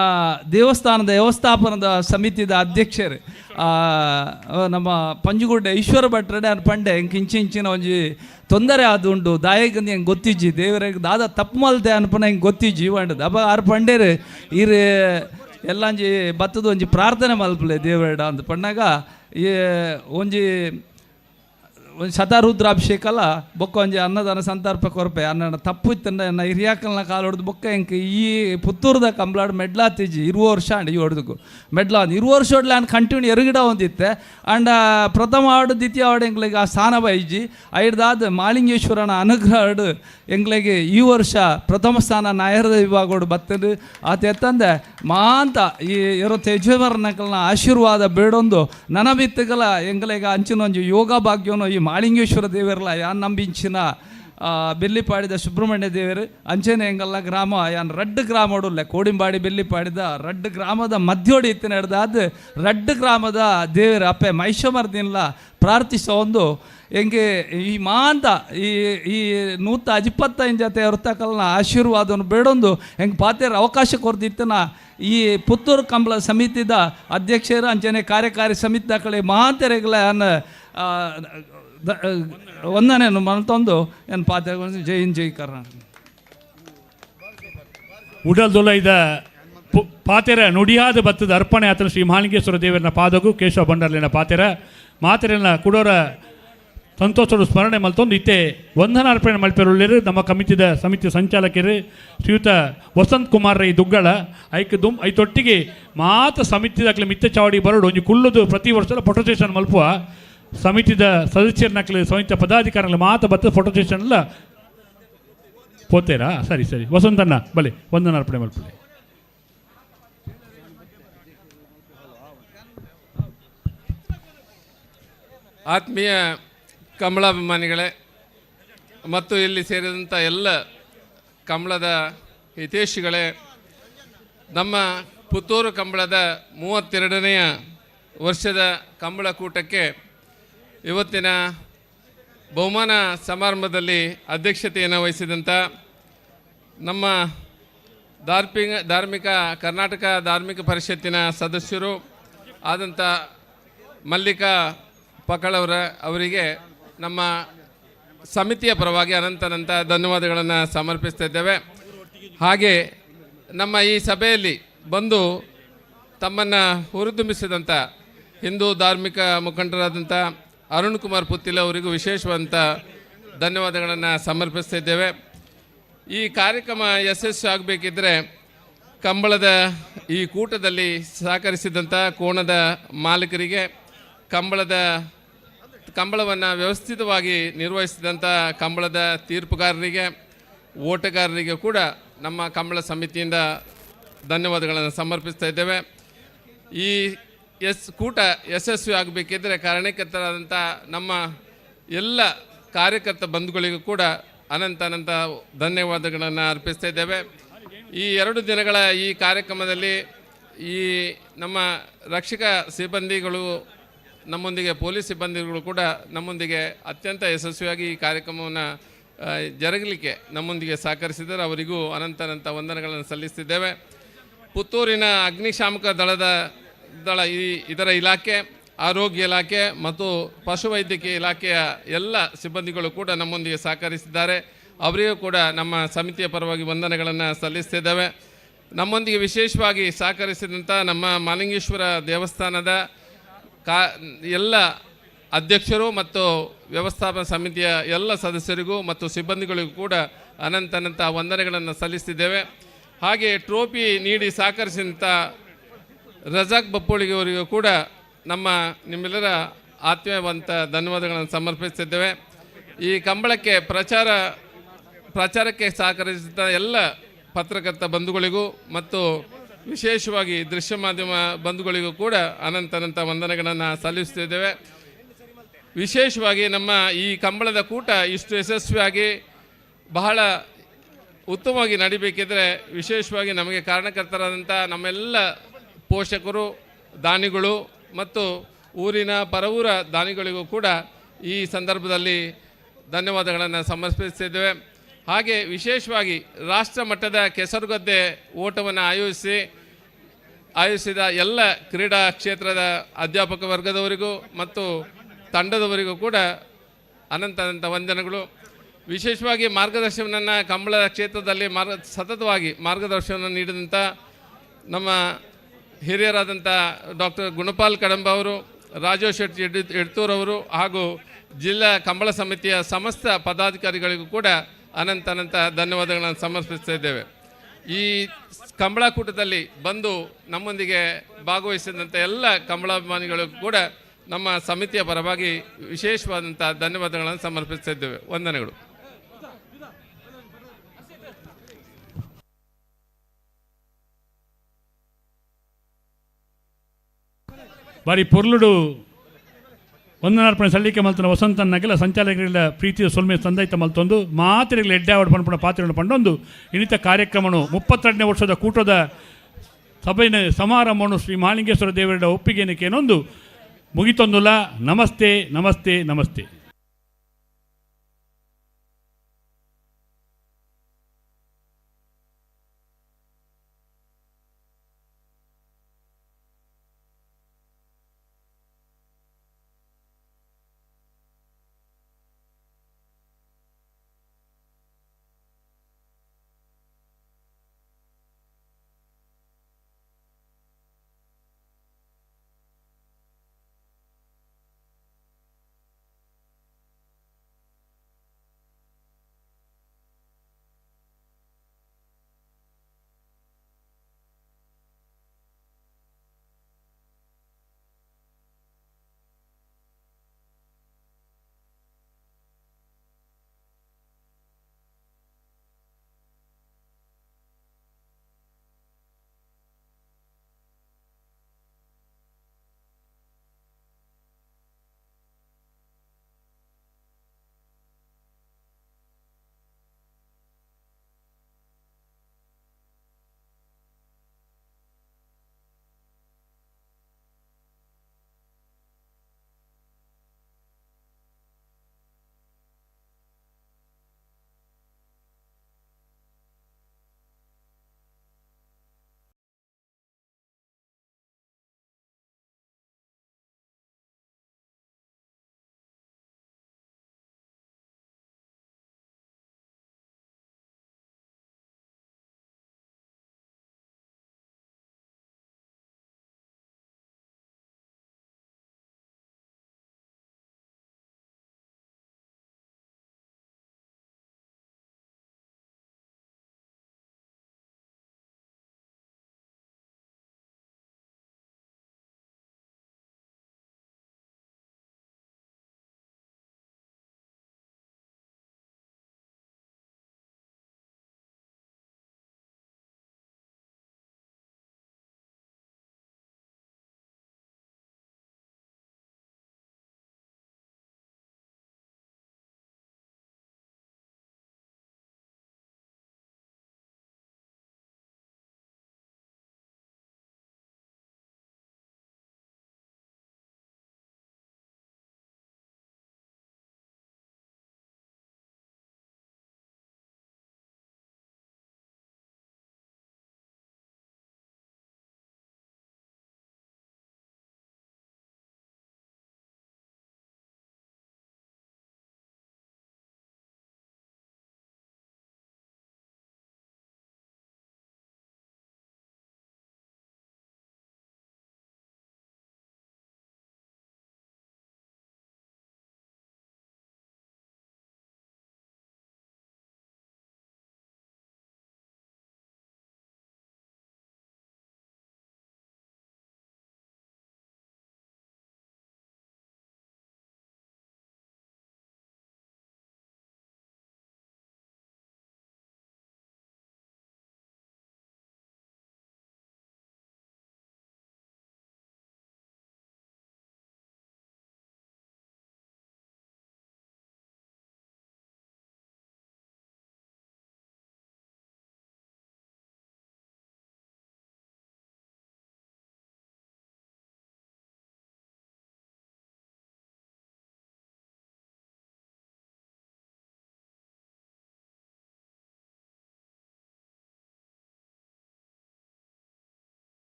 Speaker 18: ದೇವಸ್ಥಾನದ ವ್ಯವಸ್ಥಾಪನದ ಸಮಿತಿದ ಅಧ್ಯಕ್ಷರು ನಮ್ಮ ಪಂಜುಗುಡ್ಡೆ ಈಶ್ವರ ಭಟ್ರಡೆ ಅನ್ಪಂಡೆ ಹೆಂಗೆ ಇಂಚಿನ ಒಂಜಿ ತೊಂದರೆ ಆದುಂಡು ದಾಯಗಂದು ಹೆಂಗೆ ಗೊತ್ತಿಜ್ಜಿ ದೇವರಿಗೆ ದಾದ ತಪ್ಪು ಮಲ್ತೆ ಅನ್ಪನ ಹೆಂಗೆ ಗೊತ್ತಿಜ್ಜಿ ಬಂಡದು ಅಪ್ಪ ಆರು ಪಂಡೇರು ಇರು ಎಲ್ಲಂಜಿ ಬತ್ತದ ಒಂಜಿ ಪ್ರಾರ್ಥನೆ ಮಲ್ಪಲೆ ದೇವರಡ ಅಂತ ಪಂಡಾಗ ಈ ಒಂಜಿ ಒಂದು ಶತಾರುದ್ರಾಭಿಷೇಕಲ್ಲ ಬೊಕ್ಕ ಒಂಜಿ ಅನ್ನದಾನ ಸಂತರ್ಪ ಕೊರಪೆ ಅನ್ನ ತಪ್ಪು ಇತ್ತಂಡ ಎನ್ನ ಹಿರಿಯಾಕಲ್ನ ಕಾಲು ಹೊಡೆದು ಬೊಕ್ಕ ಹೆಂಗೆ ಈ ಪುತ್ತೂರದ ಕಂಬಳಾಡು ಮೆಡ್ಲಾತಿಜ್ಜಿ 20 ವರ್ಷ ಅಂಡ್ ಈ ಹೊಡೆದು ಮೆಡ್ಲಾ 20 ವರ್ಷ ಹೊಡ್ಲೆ ಅನ್ ಕಂಟಿನ್ಯೂ ಎರಗಿಡ ಹೊಂದಿತ್ತೆ ಅಂಡ ಪ್ರಥಮ ಆಡು ದ್ವಿತೀಯ ಆಡು ಎಂಗ್ಳಿಗೆ ಆ ಸ್ಥಾನ ಬೈಜಿ ಐಡ್ದಾದ ಮಾಲಿಂಗೇಶ್ವರನ ಅನುಗ್ರಹ ಆಡು ಎಂಗ್ಳಿಗೆ ಈ ವರ್ಷ ಪ್ರಥಮ ಸ್ಥಾನ ನಾಯರದ ವಿಭಾಗೋಡು ಬತ್ತದು ಆತ ಎತ್ತಂದೆ ಮಾಂತ ಈ ಇರೋ ಯಜಮಾನಕಲ್ನ ಆಶೀರ್ವಾದ ಬೇಡೊಂದು ನನ್ನ ಬಿತ್ತಗಲ ಎಂಗ್ಳಿಗೆ ಅಂಚಿನೊಂಜಿ ಯೋಗ ಭಾಗ್ಯವನು ಈ ಮಾಲಿಂಗೇಶ್ವರ ದೇವರಲ್ಲ ಯಾನ್ ನಂಬಿಂಚಿನ ಬೆಲ್ಲಿಪಾಡಿದ ಸುಬ್ರಹ್ಮಣ್ಯ ದೇವರು ಅಂಚನೆ ಎಂಗಲ್ಲ ಗ್ರಾಮ ಯಾನ್ ರಡ್ಡು ಗ್ರಾಮ ಒಡುಲ್ಲೆ ಕೋಡಿಂಬಾಡಿ ಬೆಲ್ಲಿಪಾಡಿದ ರಡ್ಡು ಗ್ರಾಮದ ಮಧ್ಯೋಡಿ ಇತ್ತು ನಡೆದಾದ ರಡ್ಡು ಗ್ರಾಮದ ದೇವರು ಅಪ್ಪೆ ಮೈಷಮರ್ದಿನ್ಲ ಪ್ರಾರ್ಥಿಸೋ ಒಂದು ಹೆಂಗೆ ಈ ಮಾಂತ ಈ 125 ಜೊತೆ ಹೊರತಕಲ್ನ ಆಶೀರ್ವಾದವನ್ನು ಬೇಡೊಂದು ಹೆಂಗೆ ಪಾತೇರ ಅವಕಾಶ ಕೊರ್ದಿತ್ತನ ಈ ಪುತ್ತೂರು ಕಂಬಳ ಸಮಿತಿದ ಅಧ್ಯಕ್ಷರು ಅಂಚನೆ ಕಾರ್ಯಕಾರಿ ಸಮಿತಿ ಕಡೆ ಮಹಾಂತರೆಗಳ ವಂದನೆಯನ್ನು ಮನತೊಂದು ಏನು ಪಾತ್ರ ಜೈ ಹಿಂದ್ ಜೈ ಕರ್ನಾಟಕ
Speaker 12: ಉಡಲ್ದೊಲ ಇದ ಪಾತೆರ ನುಡಿಯಾದ ಬತ್ತದ ಅರ್ಪಣೆ ಆತನ ಶ್ರೀ ಮಹಾಲಿಂಗೇಶ್ವರ ದೇವರನ ಪಾದಗೂ ಕೇಶವ ಭಂಡಾರ್ಲಿನ ಪಾತೆರ ಮಾತೆರೆನ ಕುಡೋರ ಸಂತೋಷರು ಸ್ಮರಣೆ ಮಲ್ತೊಂದು ಇತ್ತೆ ವಂದನಾರ್ಪಣೆ ಮಲ್ಪೆರುಳ್ಳರು ನಮ್ಮ ಸಮಿತಿ ಸಂಚಾಲಕರು ಶ್ರೀಯುತ ವಸಂತ್ ಕುಮಾರ್ ರೈ ದುಗ್ಗಳ ಐತೊಟ್ಟಿಗೆ ಮಾತ ಸಮಿತಿದಾಗಲೇ ಮಿತ್ತ ಚಾವಡಿ ಬರೋಡು ಒಂಜಿ ಕುಲ್ಲುದು ಪ್ರತಿ ವರ್ಷದ ಫೋಟೋ ಸೆಷನ್ ಮಲ್ಪುವ ಸಮಿತಿದ ಸದಸ್ಯರನಕ್ಲೆ ಸಮಿತಿಯ ಪದಾಧಿಕಾರಿಗಳ ಮಾತ ಬತ್ತ ಫೋಟೋ ಸೆಷನ್ ಎಲ್ಲ ಪೋತೇರಾ ಸರಿ ವಸಂತಣ್ಣ ಬಲೆ ವಂದನಾರ್ಪಣೆ ಮಲ್ಪಲೆ
Speaker 21: ಆತ್ಮೀಯ ಕಮಲಾಭಿಮಾನಿಗಳೇ ಮತ್ತು ಇಲ್ಲಿ ಸೇರಿದಂಥ ಎಲ್ಲ ಕಂಬಳದ ಹಿತೈಷಿಗಳೇ, ನಮ್ಮ ಪುತ್ತೂರು ಕಂಬಳದ 32ನೇ ವರ್ಷದ ಕಂಬಳ ಕೂಟಕ್ಕೆ ಇವತ್ತಿನ ಬಹುಮಾನ ಸಮಾರಂಭದಲ್ಲಿ ಅಧ್ಯಕ್ಷತೆಯನ್ನು ವಹಿಸಿದಂಥ ನಮ್ಮ ಕರ್ನಾಟಕ ಧಾರ್ಮಿಕ ಪರಿಷತ್ತಿನ ಸದಸ್ಯರು ಆದಂಥ ಮಲ್ಲಿಕಾ ಪಕಳವರ ಅವರಿಗೆ ನಮ್ಮ ಸಮಿತಿಯ ಪರವಾಗಿ ಅನಂತ ಧನ್ಯವಾದಗಳನ್ನು ಸಮರ್ಪಿಸ್ತಾ ಇದ್ದೇವೆ. ಹಾಗೆ ನಮ್ಮ ಈ ಸಭೆಯಲ್ಲಿ ಬಂದು ತಮ್ಮನ್ನು ಹುರಿದುಂಬಿಸಿದಂಥ ಹಿಂದೂ ಧಾರ್ಮಿಕ ಮುಖಂಡರಾದಂಥ ಅರುಣ್ ಕುಮಾರ್ ಪುತ್ತಿಲ ಅವರಿಗೂ ವಿಶೇಷವಾದಂಥ ಧನ್ಯವಾದಗಳನ್ನು ಸಮರ್ಪಿಸ್ತಾ ಇದ್ದೇವೆ. ಈ ಕಾರ್ಯಕ್ರಮ ಯಶಸ್ವಿ ಆಗಬೇಕಿದ್ದರೆ ಕಂಬಳದ ಈ ಕೂಟದಲ್ಲಿ ಸಹಕರಿಸಿದಂಥ ಕೋಣದ ಮಾಲೀಕರಿಗೆ, ಕಂಬಳವನ್ನು ವ್ಯವಸ್ಥಿತವಾಗಿ ನಿರ್ವಹಿಸಿದಂಥ ಕಂಬಳದ ತೀರ್ಪುಗಾರರಿಗೆ, ಓಟಗಾರರಿಗೆ ಕೂಡ ನಮ್ಮ ಕಂಬಳ ಸಮಿತಿಯಿಂದ ಧನ್ಯವಾದಗಳನ್ನು ಸಮರ್ಪಿಸ್ತಾ ಇದ್ದೇವೆ. ಈ ಕೂಟ ಯಶಸ್ವಿ ಆಗಬೇಕಿದ್ದರೆ ಕಾರಣಕರ್ತರಾದಂಥ ನಮ್ಮ ಎಲ್ಲ ಕಾರ್ಯಕರ್ತ ಬಂಧುಗಳಿಗೂ ಕೂಡ ಅನಂತ ಧನ್ಯವಾದಗಳನ್ನು ಅರ್ಪಿಸ್ತಾ ಇದ್ದೇವೆ. ಈ 2 ದಿನಗಳ ಈ ಕಾರ್ಯಕ್ರಮದಲ್ಲಿ ಈ ನಮ್ಮ ರಕ್ಷಕ ಸಿಬ್ಬಂದಿಗಳು ನಮ್ಮೊಂದಿಗೆ, ಪೊಲೀಸ್ ಸಿಬ್ಬಂದಿಗಳು ಕೂಡ ನಮ್ಮೊಂದಿಗೆ ಅತ್ಯಂತ ಯಶಸ್ವಿಯಾಗಿ ಈ ಕಾರ್ಯಕ್ರಮವನ್ನು ಜರುಗಲಿಕ್ಕೆ ನಮ್ಮೊಂದಿಗೆ ಸಹಕರಿಸಿದ್ದಾರೆ. ಅವರಿಗೂ ಅನಂತ ವಂದನೆಗಳನ್ನು ಸಲ್ಲಿಸ್ತಿದ್ದೇವೆ. ಪುತ್ತೂರಿನ ಅಗ್ನಿಶಾಮಕ ದಳ ಇದರ ಇಲಾಖೆ, ಆರೋಗ್ಯ ಇಲಾಖೆ ಮತ್ತು ಪಶುವೈದ್ಯಕೀಯ ಇಲಾಖೆಯ ಎಲ್ಲ ಸಿಬ್ಬಂದಿಗಳು ಕೂಡ ನಮ್ಮೊಂದಿಗೆ ಸಹಕರಿಸಿದ್ದಾರೆ. ಅವರಿಗೂ ಕೂಡ ನಮ್ಮ ಸಮಿತಿಯ ಪರವಾಗಿ ವಂದನೆಗಳನ್ನು ಸಲ್ಲಿಸ್ತಿದ್ದೇವೆ. ನಮ್ಮೊಂದಿಗೆ ವಿಶೇಷವಾಗಿ ಸಹಕರಿಸಿದಂಥ ನಮ್ಮ ಮಾಲಿಂಗೇಶ್ವರ ದೇವಸ್ಥಾನದ ಎಲ್ಲ ಅಧ್ಯಕ್ಷರು ಮತ್ತು ವ್ಯವಸ್ಥಾಪನಾ ಸಮಿತಿಯ ಎಲ್ಲ ಸದಸ್ಯರಿಗೂ ಮತ್ತು ಸಿಬ್ಬಂದಿಗಳಿಗೂ ಕೂಡ ಅನಂತ ವಂದನೆಗಳನ್ನು ಸಲ್ಲಿಸ್ತಿದ್ದೇವೆ. ಹಾಗೆ ಟ್ರೋಫಿ ನೀಡಿ ಸಹಕರಿಸಿದಂಥ ರಜಾಕ್ ಬಪ್ಪೋಳಿಗೆ ಅವರಿಗೂ ಕೂಡ ನಿಮ್ಮೆಲ್ಲರ ಆತ್ಮೀಯವಂತ ಧನ್ಯವಾದಗಳನ್ನು ಸಮರ್ಪಿಸುತ್ತಿದ್ದೇವೆ. ಈ ಕಂಬಳಕ್ಕೆ ಪ್ರಚಾರಕ್ಕೆ ಸಹಕರಿಸಿದ ಎಲ್ಲ ಪತ್ರಕರ್ತ ಬಂಧುಗಳಿಗೂ ಮತ್ತು ವಿಶೇಷವಾಗಿ ದೃಶ್ಯ ಮಾಧ್ಯಮ ಬಂಧುಗಳಿಗೂ ಕೂಡ ಅನಂತ ವಂದನೆಗಳನ್ನು ಸಲ್ಲಿಸುತ್ತಿದ್ದೇವೆ. ವಿಶೇಷವಾಗಿ ನಮ್ಮ ಈ ಕಂಬಳದ ಕೂಟ ಇಷ್ಟು ಯಶಸ್ವಿಯಾಗಿ ಬಹಳ ಉತ್ತಮವಾಗಿ ನಡಿಬೇಕಿದ್ರೆ ವಿಶೇಷವಾಗಿ ನಮಗೆ ಕಾರಣಕರ್ತರಾದಂಥ ನಮ್ಮೆಲ್ಲ ಪೋಷಕರು, ದಾನಿಗಳು ಮತ್ತು ಊರಿನ ಪರವೂರ ದಾನಿಗಳಿಗೂ ಕೂಡ ಈ ಸಂದರ್ಭದಲ್ಲಿ ಧನ್ಯವಾದಗಳನ್ನು ಸಮರ್ಪಿಸಿದ್ದೇವೆ. ಹಾಗೆ ವಿಶೇಷವಾಗಿ ರಾಷ್ಟ್ರ ಮಟ್ಟದ ಕೆಸರುಗದ್ದೆ ಓಟವನ್ನು ಆಯೋಜಿಸಿದ ಎಲ್ಲ ಕ್ರೀಡಾ ಕ್ಷೇತ್ರದ ಅಧ್ಯಾಪಕ ವರ್ಗದವರಿಗೂ ಮತ್ತು ತಂಡದವರಿಗೂ ಕೂಡ ಅನಂತ ವಂದನೆಗಳು. ವಿಶೇಷವಾಗಿ ಮಾರ್ಗದರ್ಶನವನ್ನು ಕಂಬಳ ಕ್ಷೇತ್ರದಲ್ಲಿ ಸತತವಾಗಿ ಮಾರ್ಗದರ್ಶನ ನೀಡಿದಂಥ ನಮ್ಮ ಹಿರಿಯರಾದಂಥ ಡಾಕ್ಟರ್ ಗುಣಪಾಲ್ ಕಡಂಬ ಅವರು, ರಾಜು ಶೆಟ್ಟಿ ಎಡ್ತೂರವರು ಹಾಗೂ ಜಿಲ್ಲಾ ಕಂಬಳ ಸಮಿತಿಯ ಸಮಸ್ತ ಪದಾಧಿಕಾರಿಗಳಿಗೂ ಕೂಡ ಅನಂತ ಧನ್ಯವಾದಗಳನ್ನು ಸಮರ್ಪಿಸ್ತಾ ಇದ್ದೇವೆ. ಈ ಕಂಬಳಕೂಟದಲ್ಲಿ ಬಂದು ನಮ್ಮೊಂದಿಗೆ ಭಾಗವಹಿಸಿದಂಥ ಎಲ್ಲ ಕಂಬಳಾಭಿಮಾನಿಗಳಿಗೂ ಕೂಡ ನಮ್ಮ ಸಮಿತಿಯ ಪರವಾಗಿ ವಿಶೇಷವಾದಂಥ ಧನ್ಯವಾದಗಳನ್ನು ಸಮರ್ಪಿಸ್ತಾ ಇದ್ದೇವೆ. ವಂದನೆಗಳು.
Speaker 12: ಬಾರಿ ಪೊರ್ಲುಡು ವಂದನಾರ್ಪಣೆ ಸಲ್ಲಿಕೆ ಮಲ್ತನ ವಸಂತನಾಗೆಲ್ಲ ಸಂಚಾಲಕರಿಗೆಲ್ಲ ಪ್ರೀತಿಯ ಸೊಲ್ಮೆ ತಂದೈತ ಮಲ್ತೊಂದು ಮಾತಿರೆಗಳ ಎಡ್ಡೆ ಆವಡ್ ಪಂಪಣ ಪಾತ್ರೆಯನ್ನು ಪಂಡೊಂದು ಇನ್ನಿತ ಕಾರ್ಯಕ್ರಮನು 32ನೇ ವರ್ಷದ ಕೂಟದ ಸಭೆಯ ಸಮಾರಂಭವನ್ನು ಶ್ರೀ ಮಹಾಲಿಂಗೇಶ್ವರ ದೇವರ ಒಪ್ಪಿಗೆನಕ್ಕೇನೊಂದು ಮುಗಿತೊಂದುಲ್ಲ. ನಮಸ್ತೆ ನಮಸ್ತೆ ನಮಸ್ತೆ.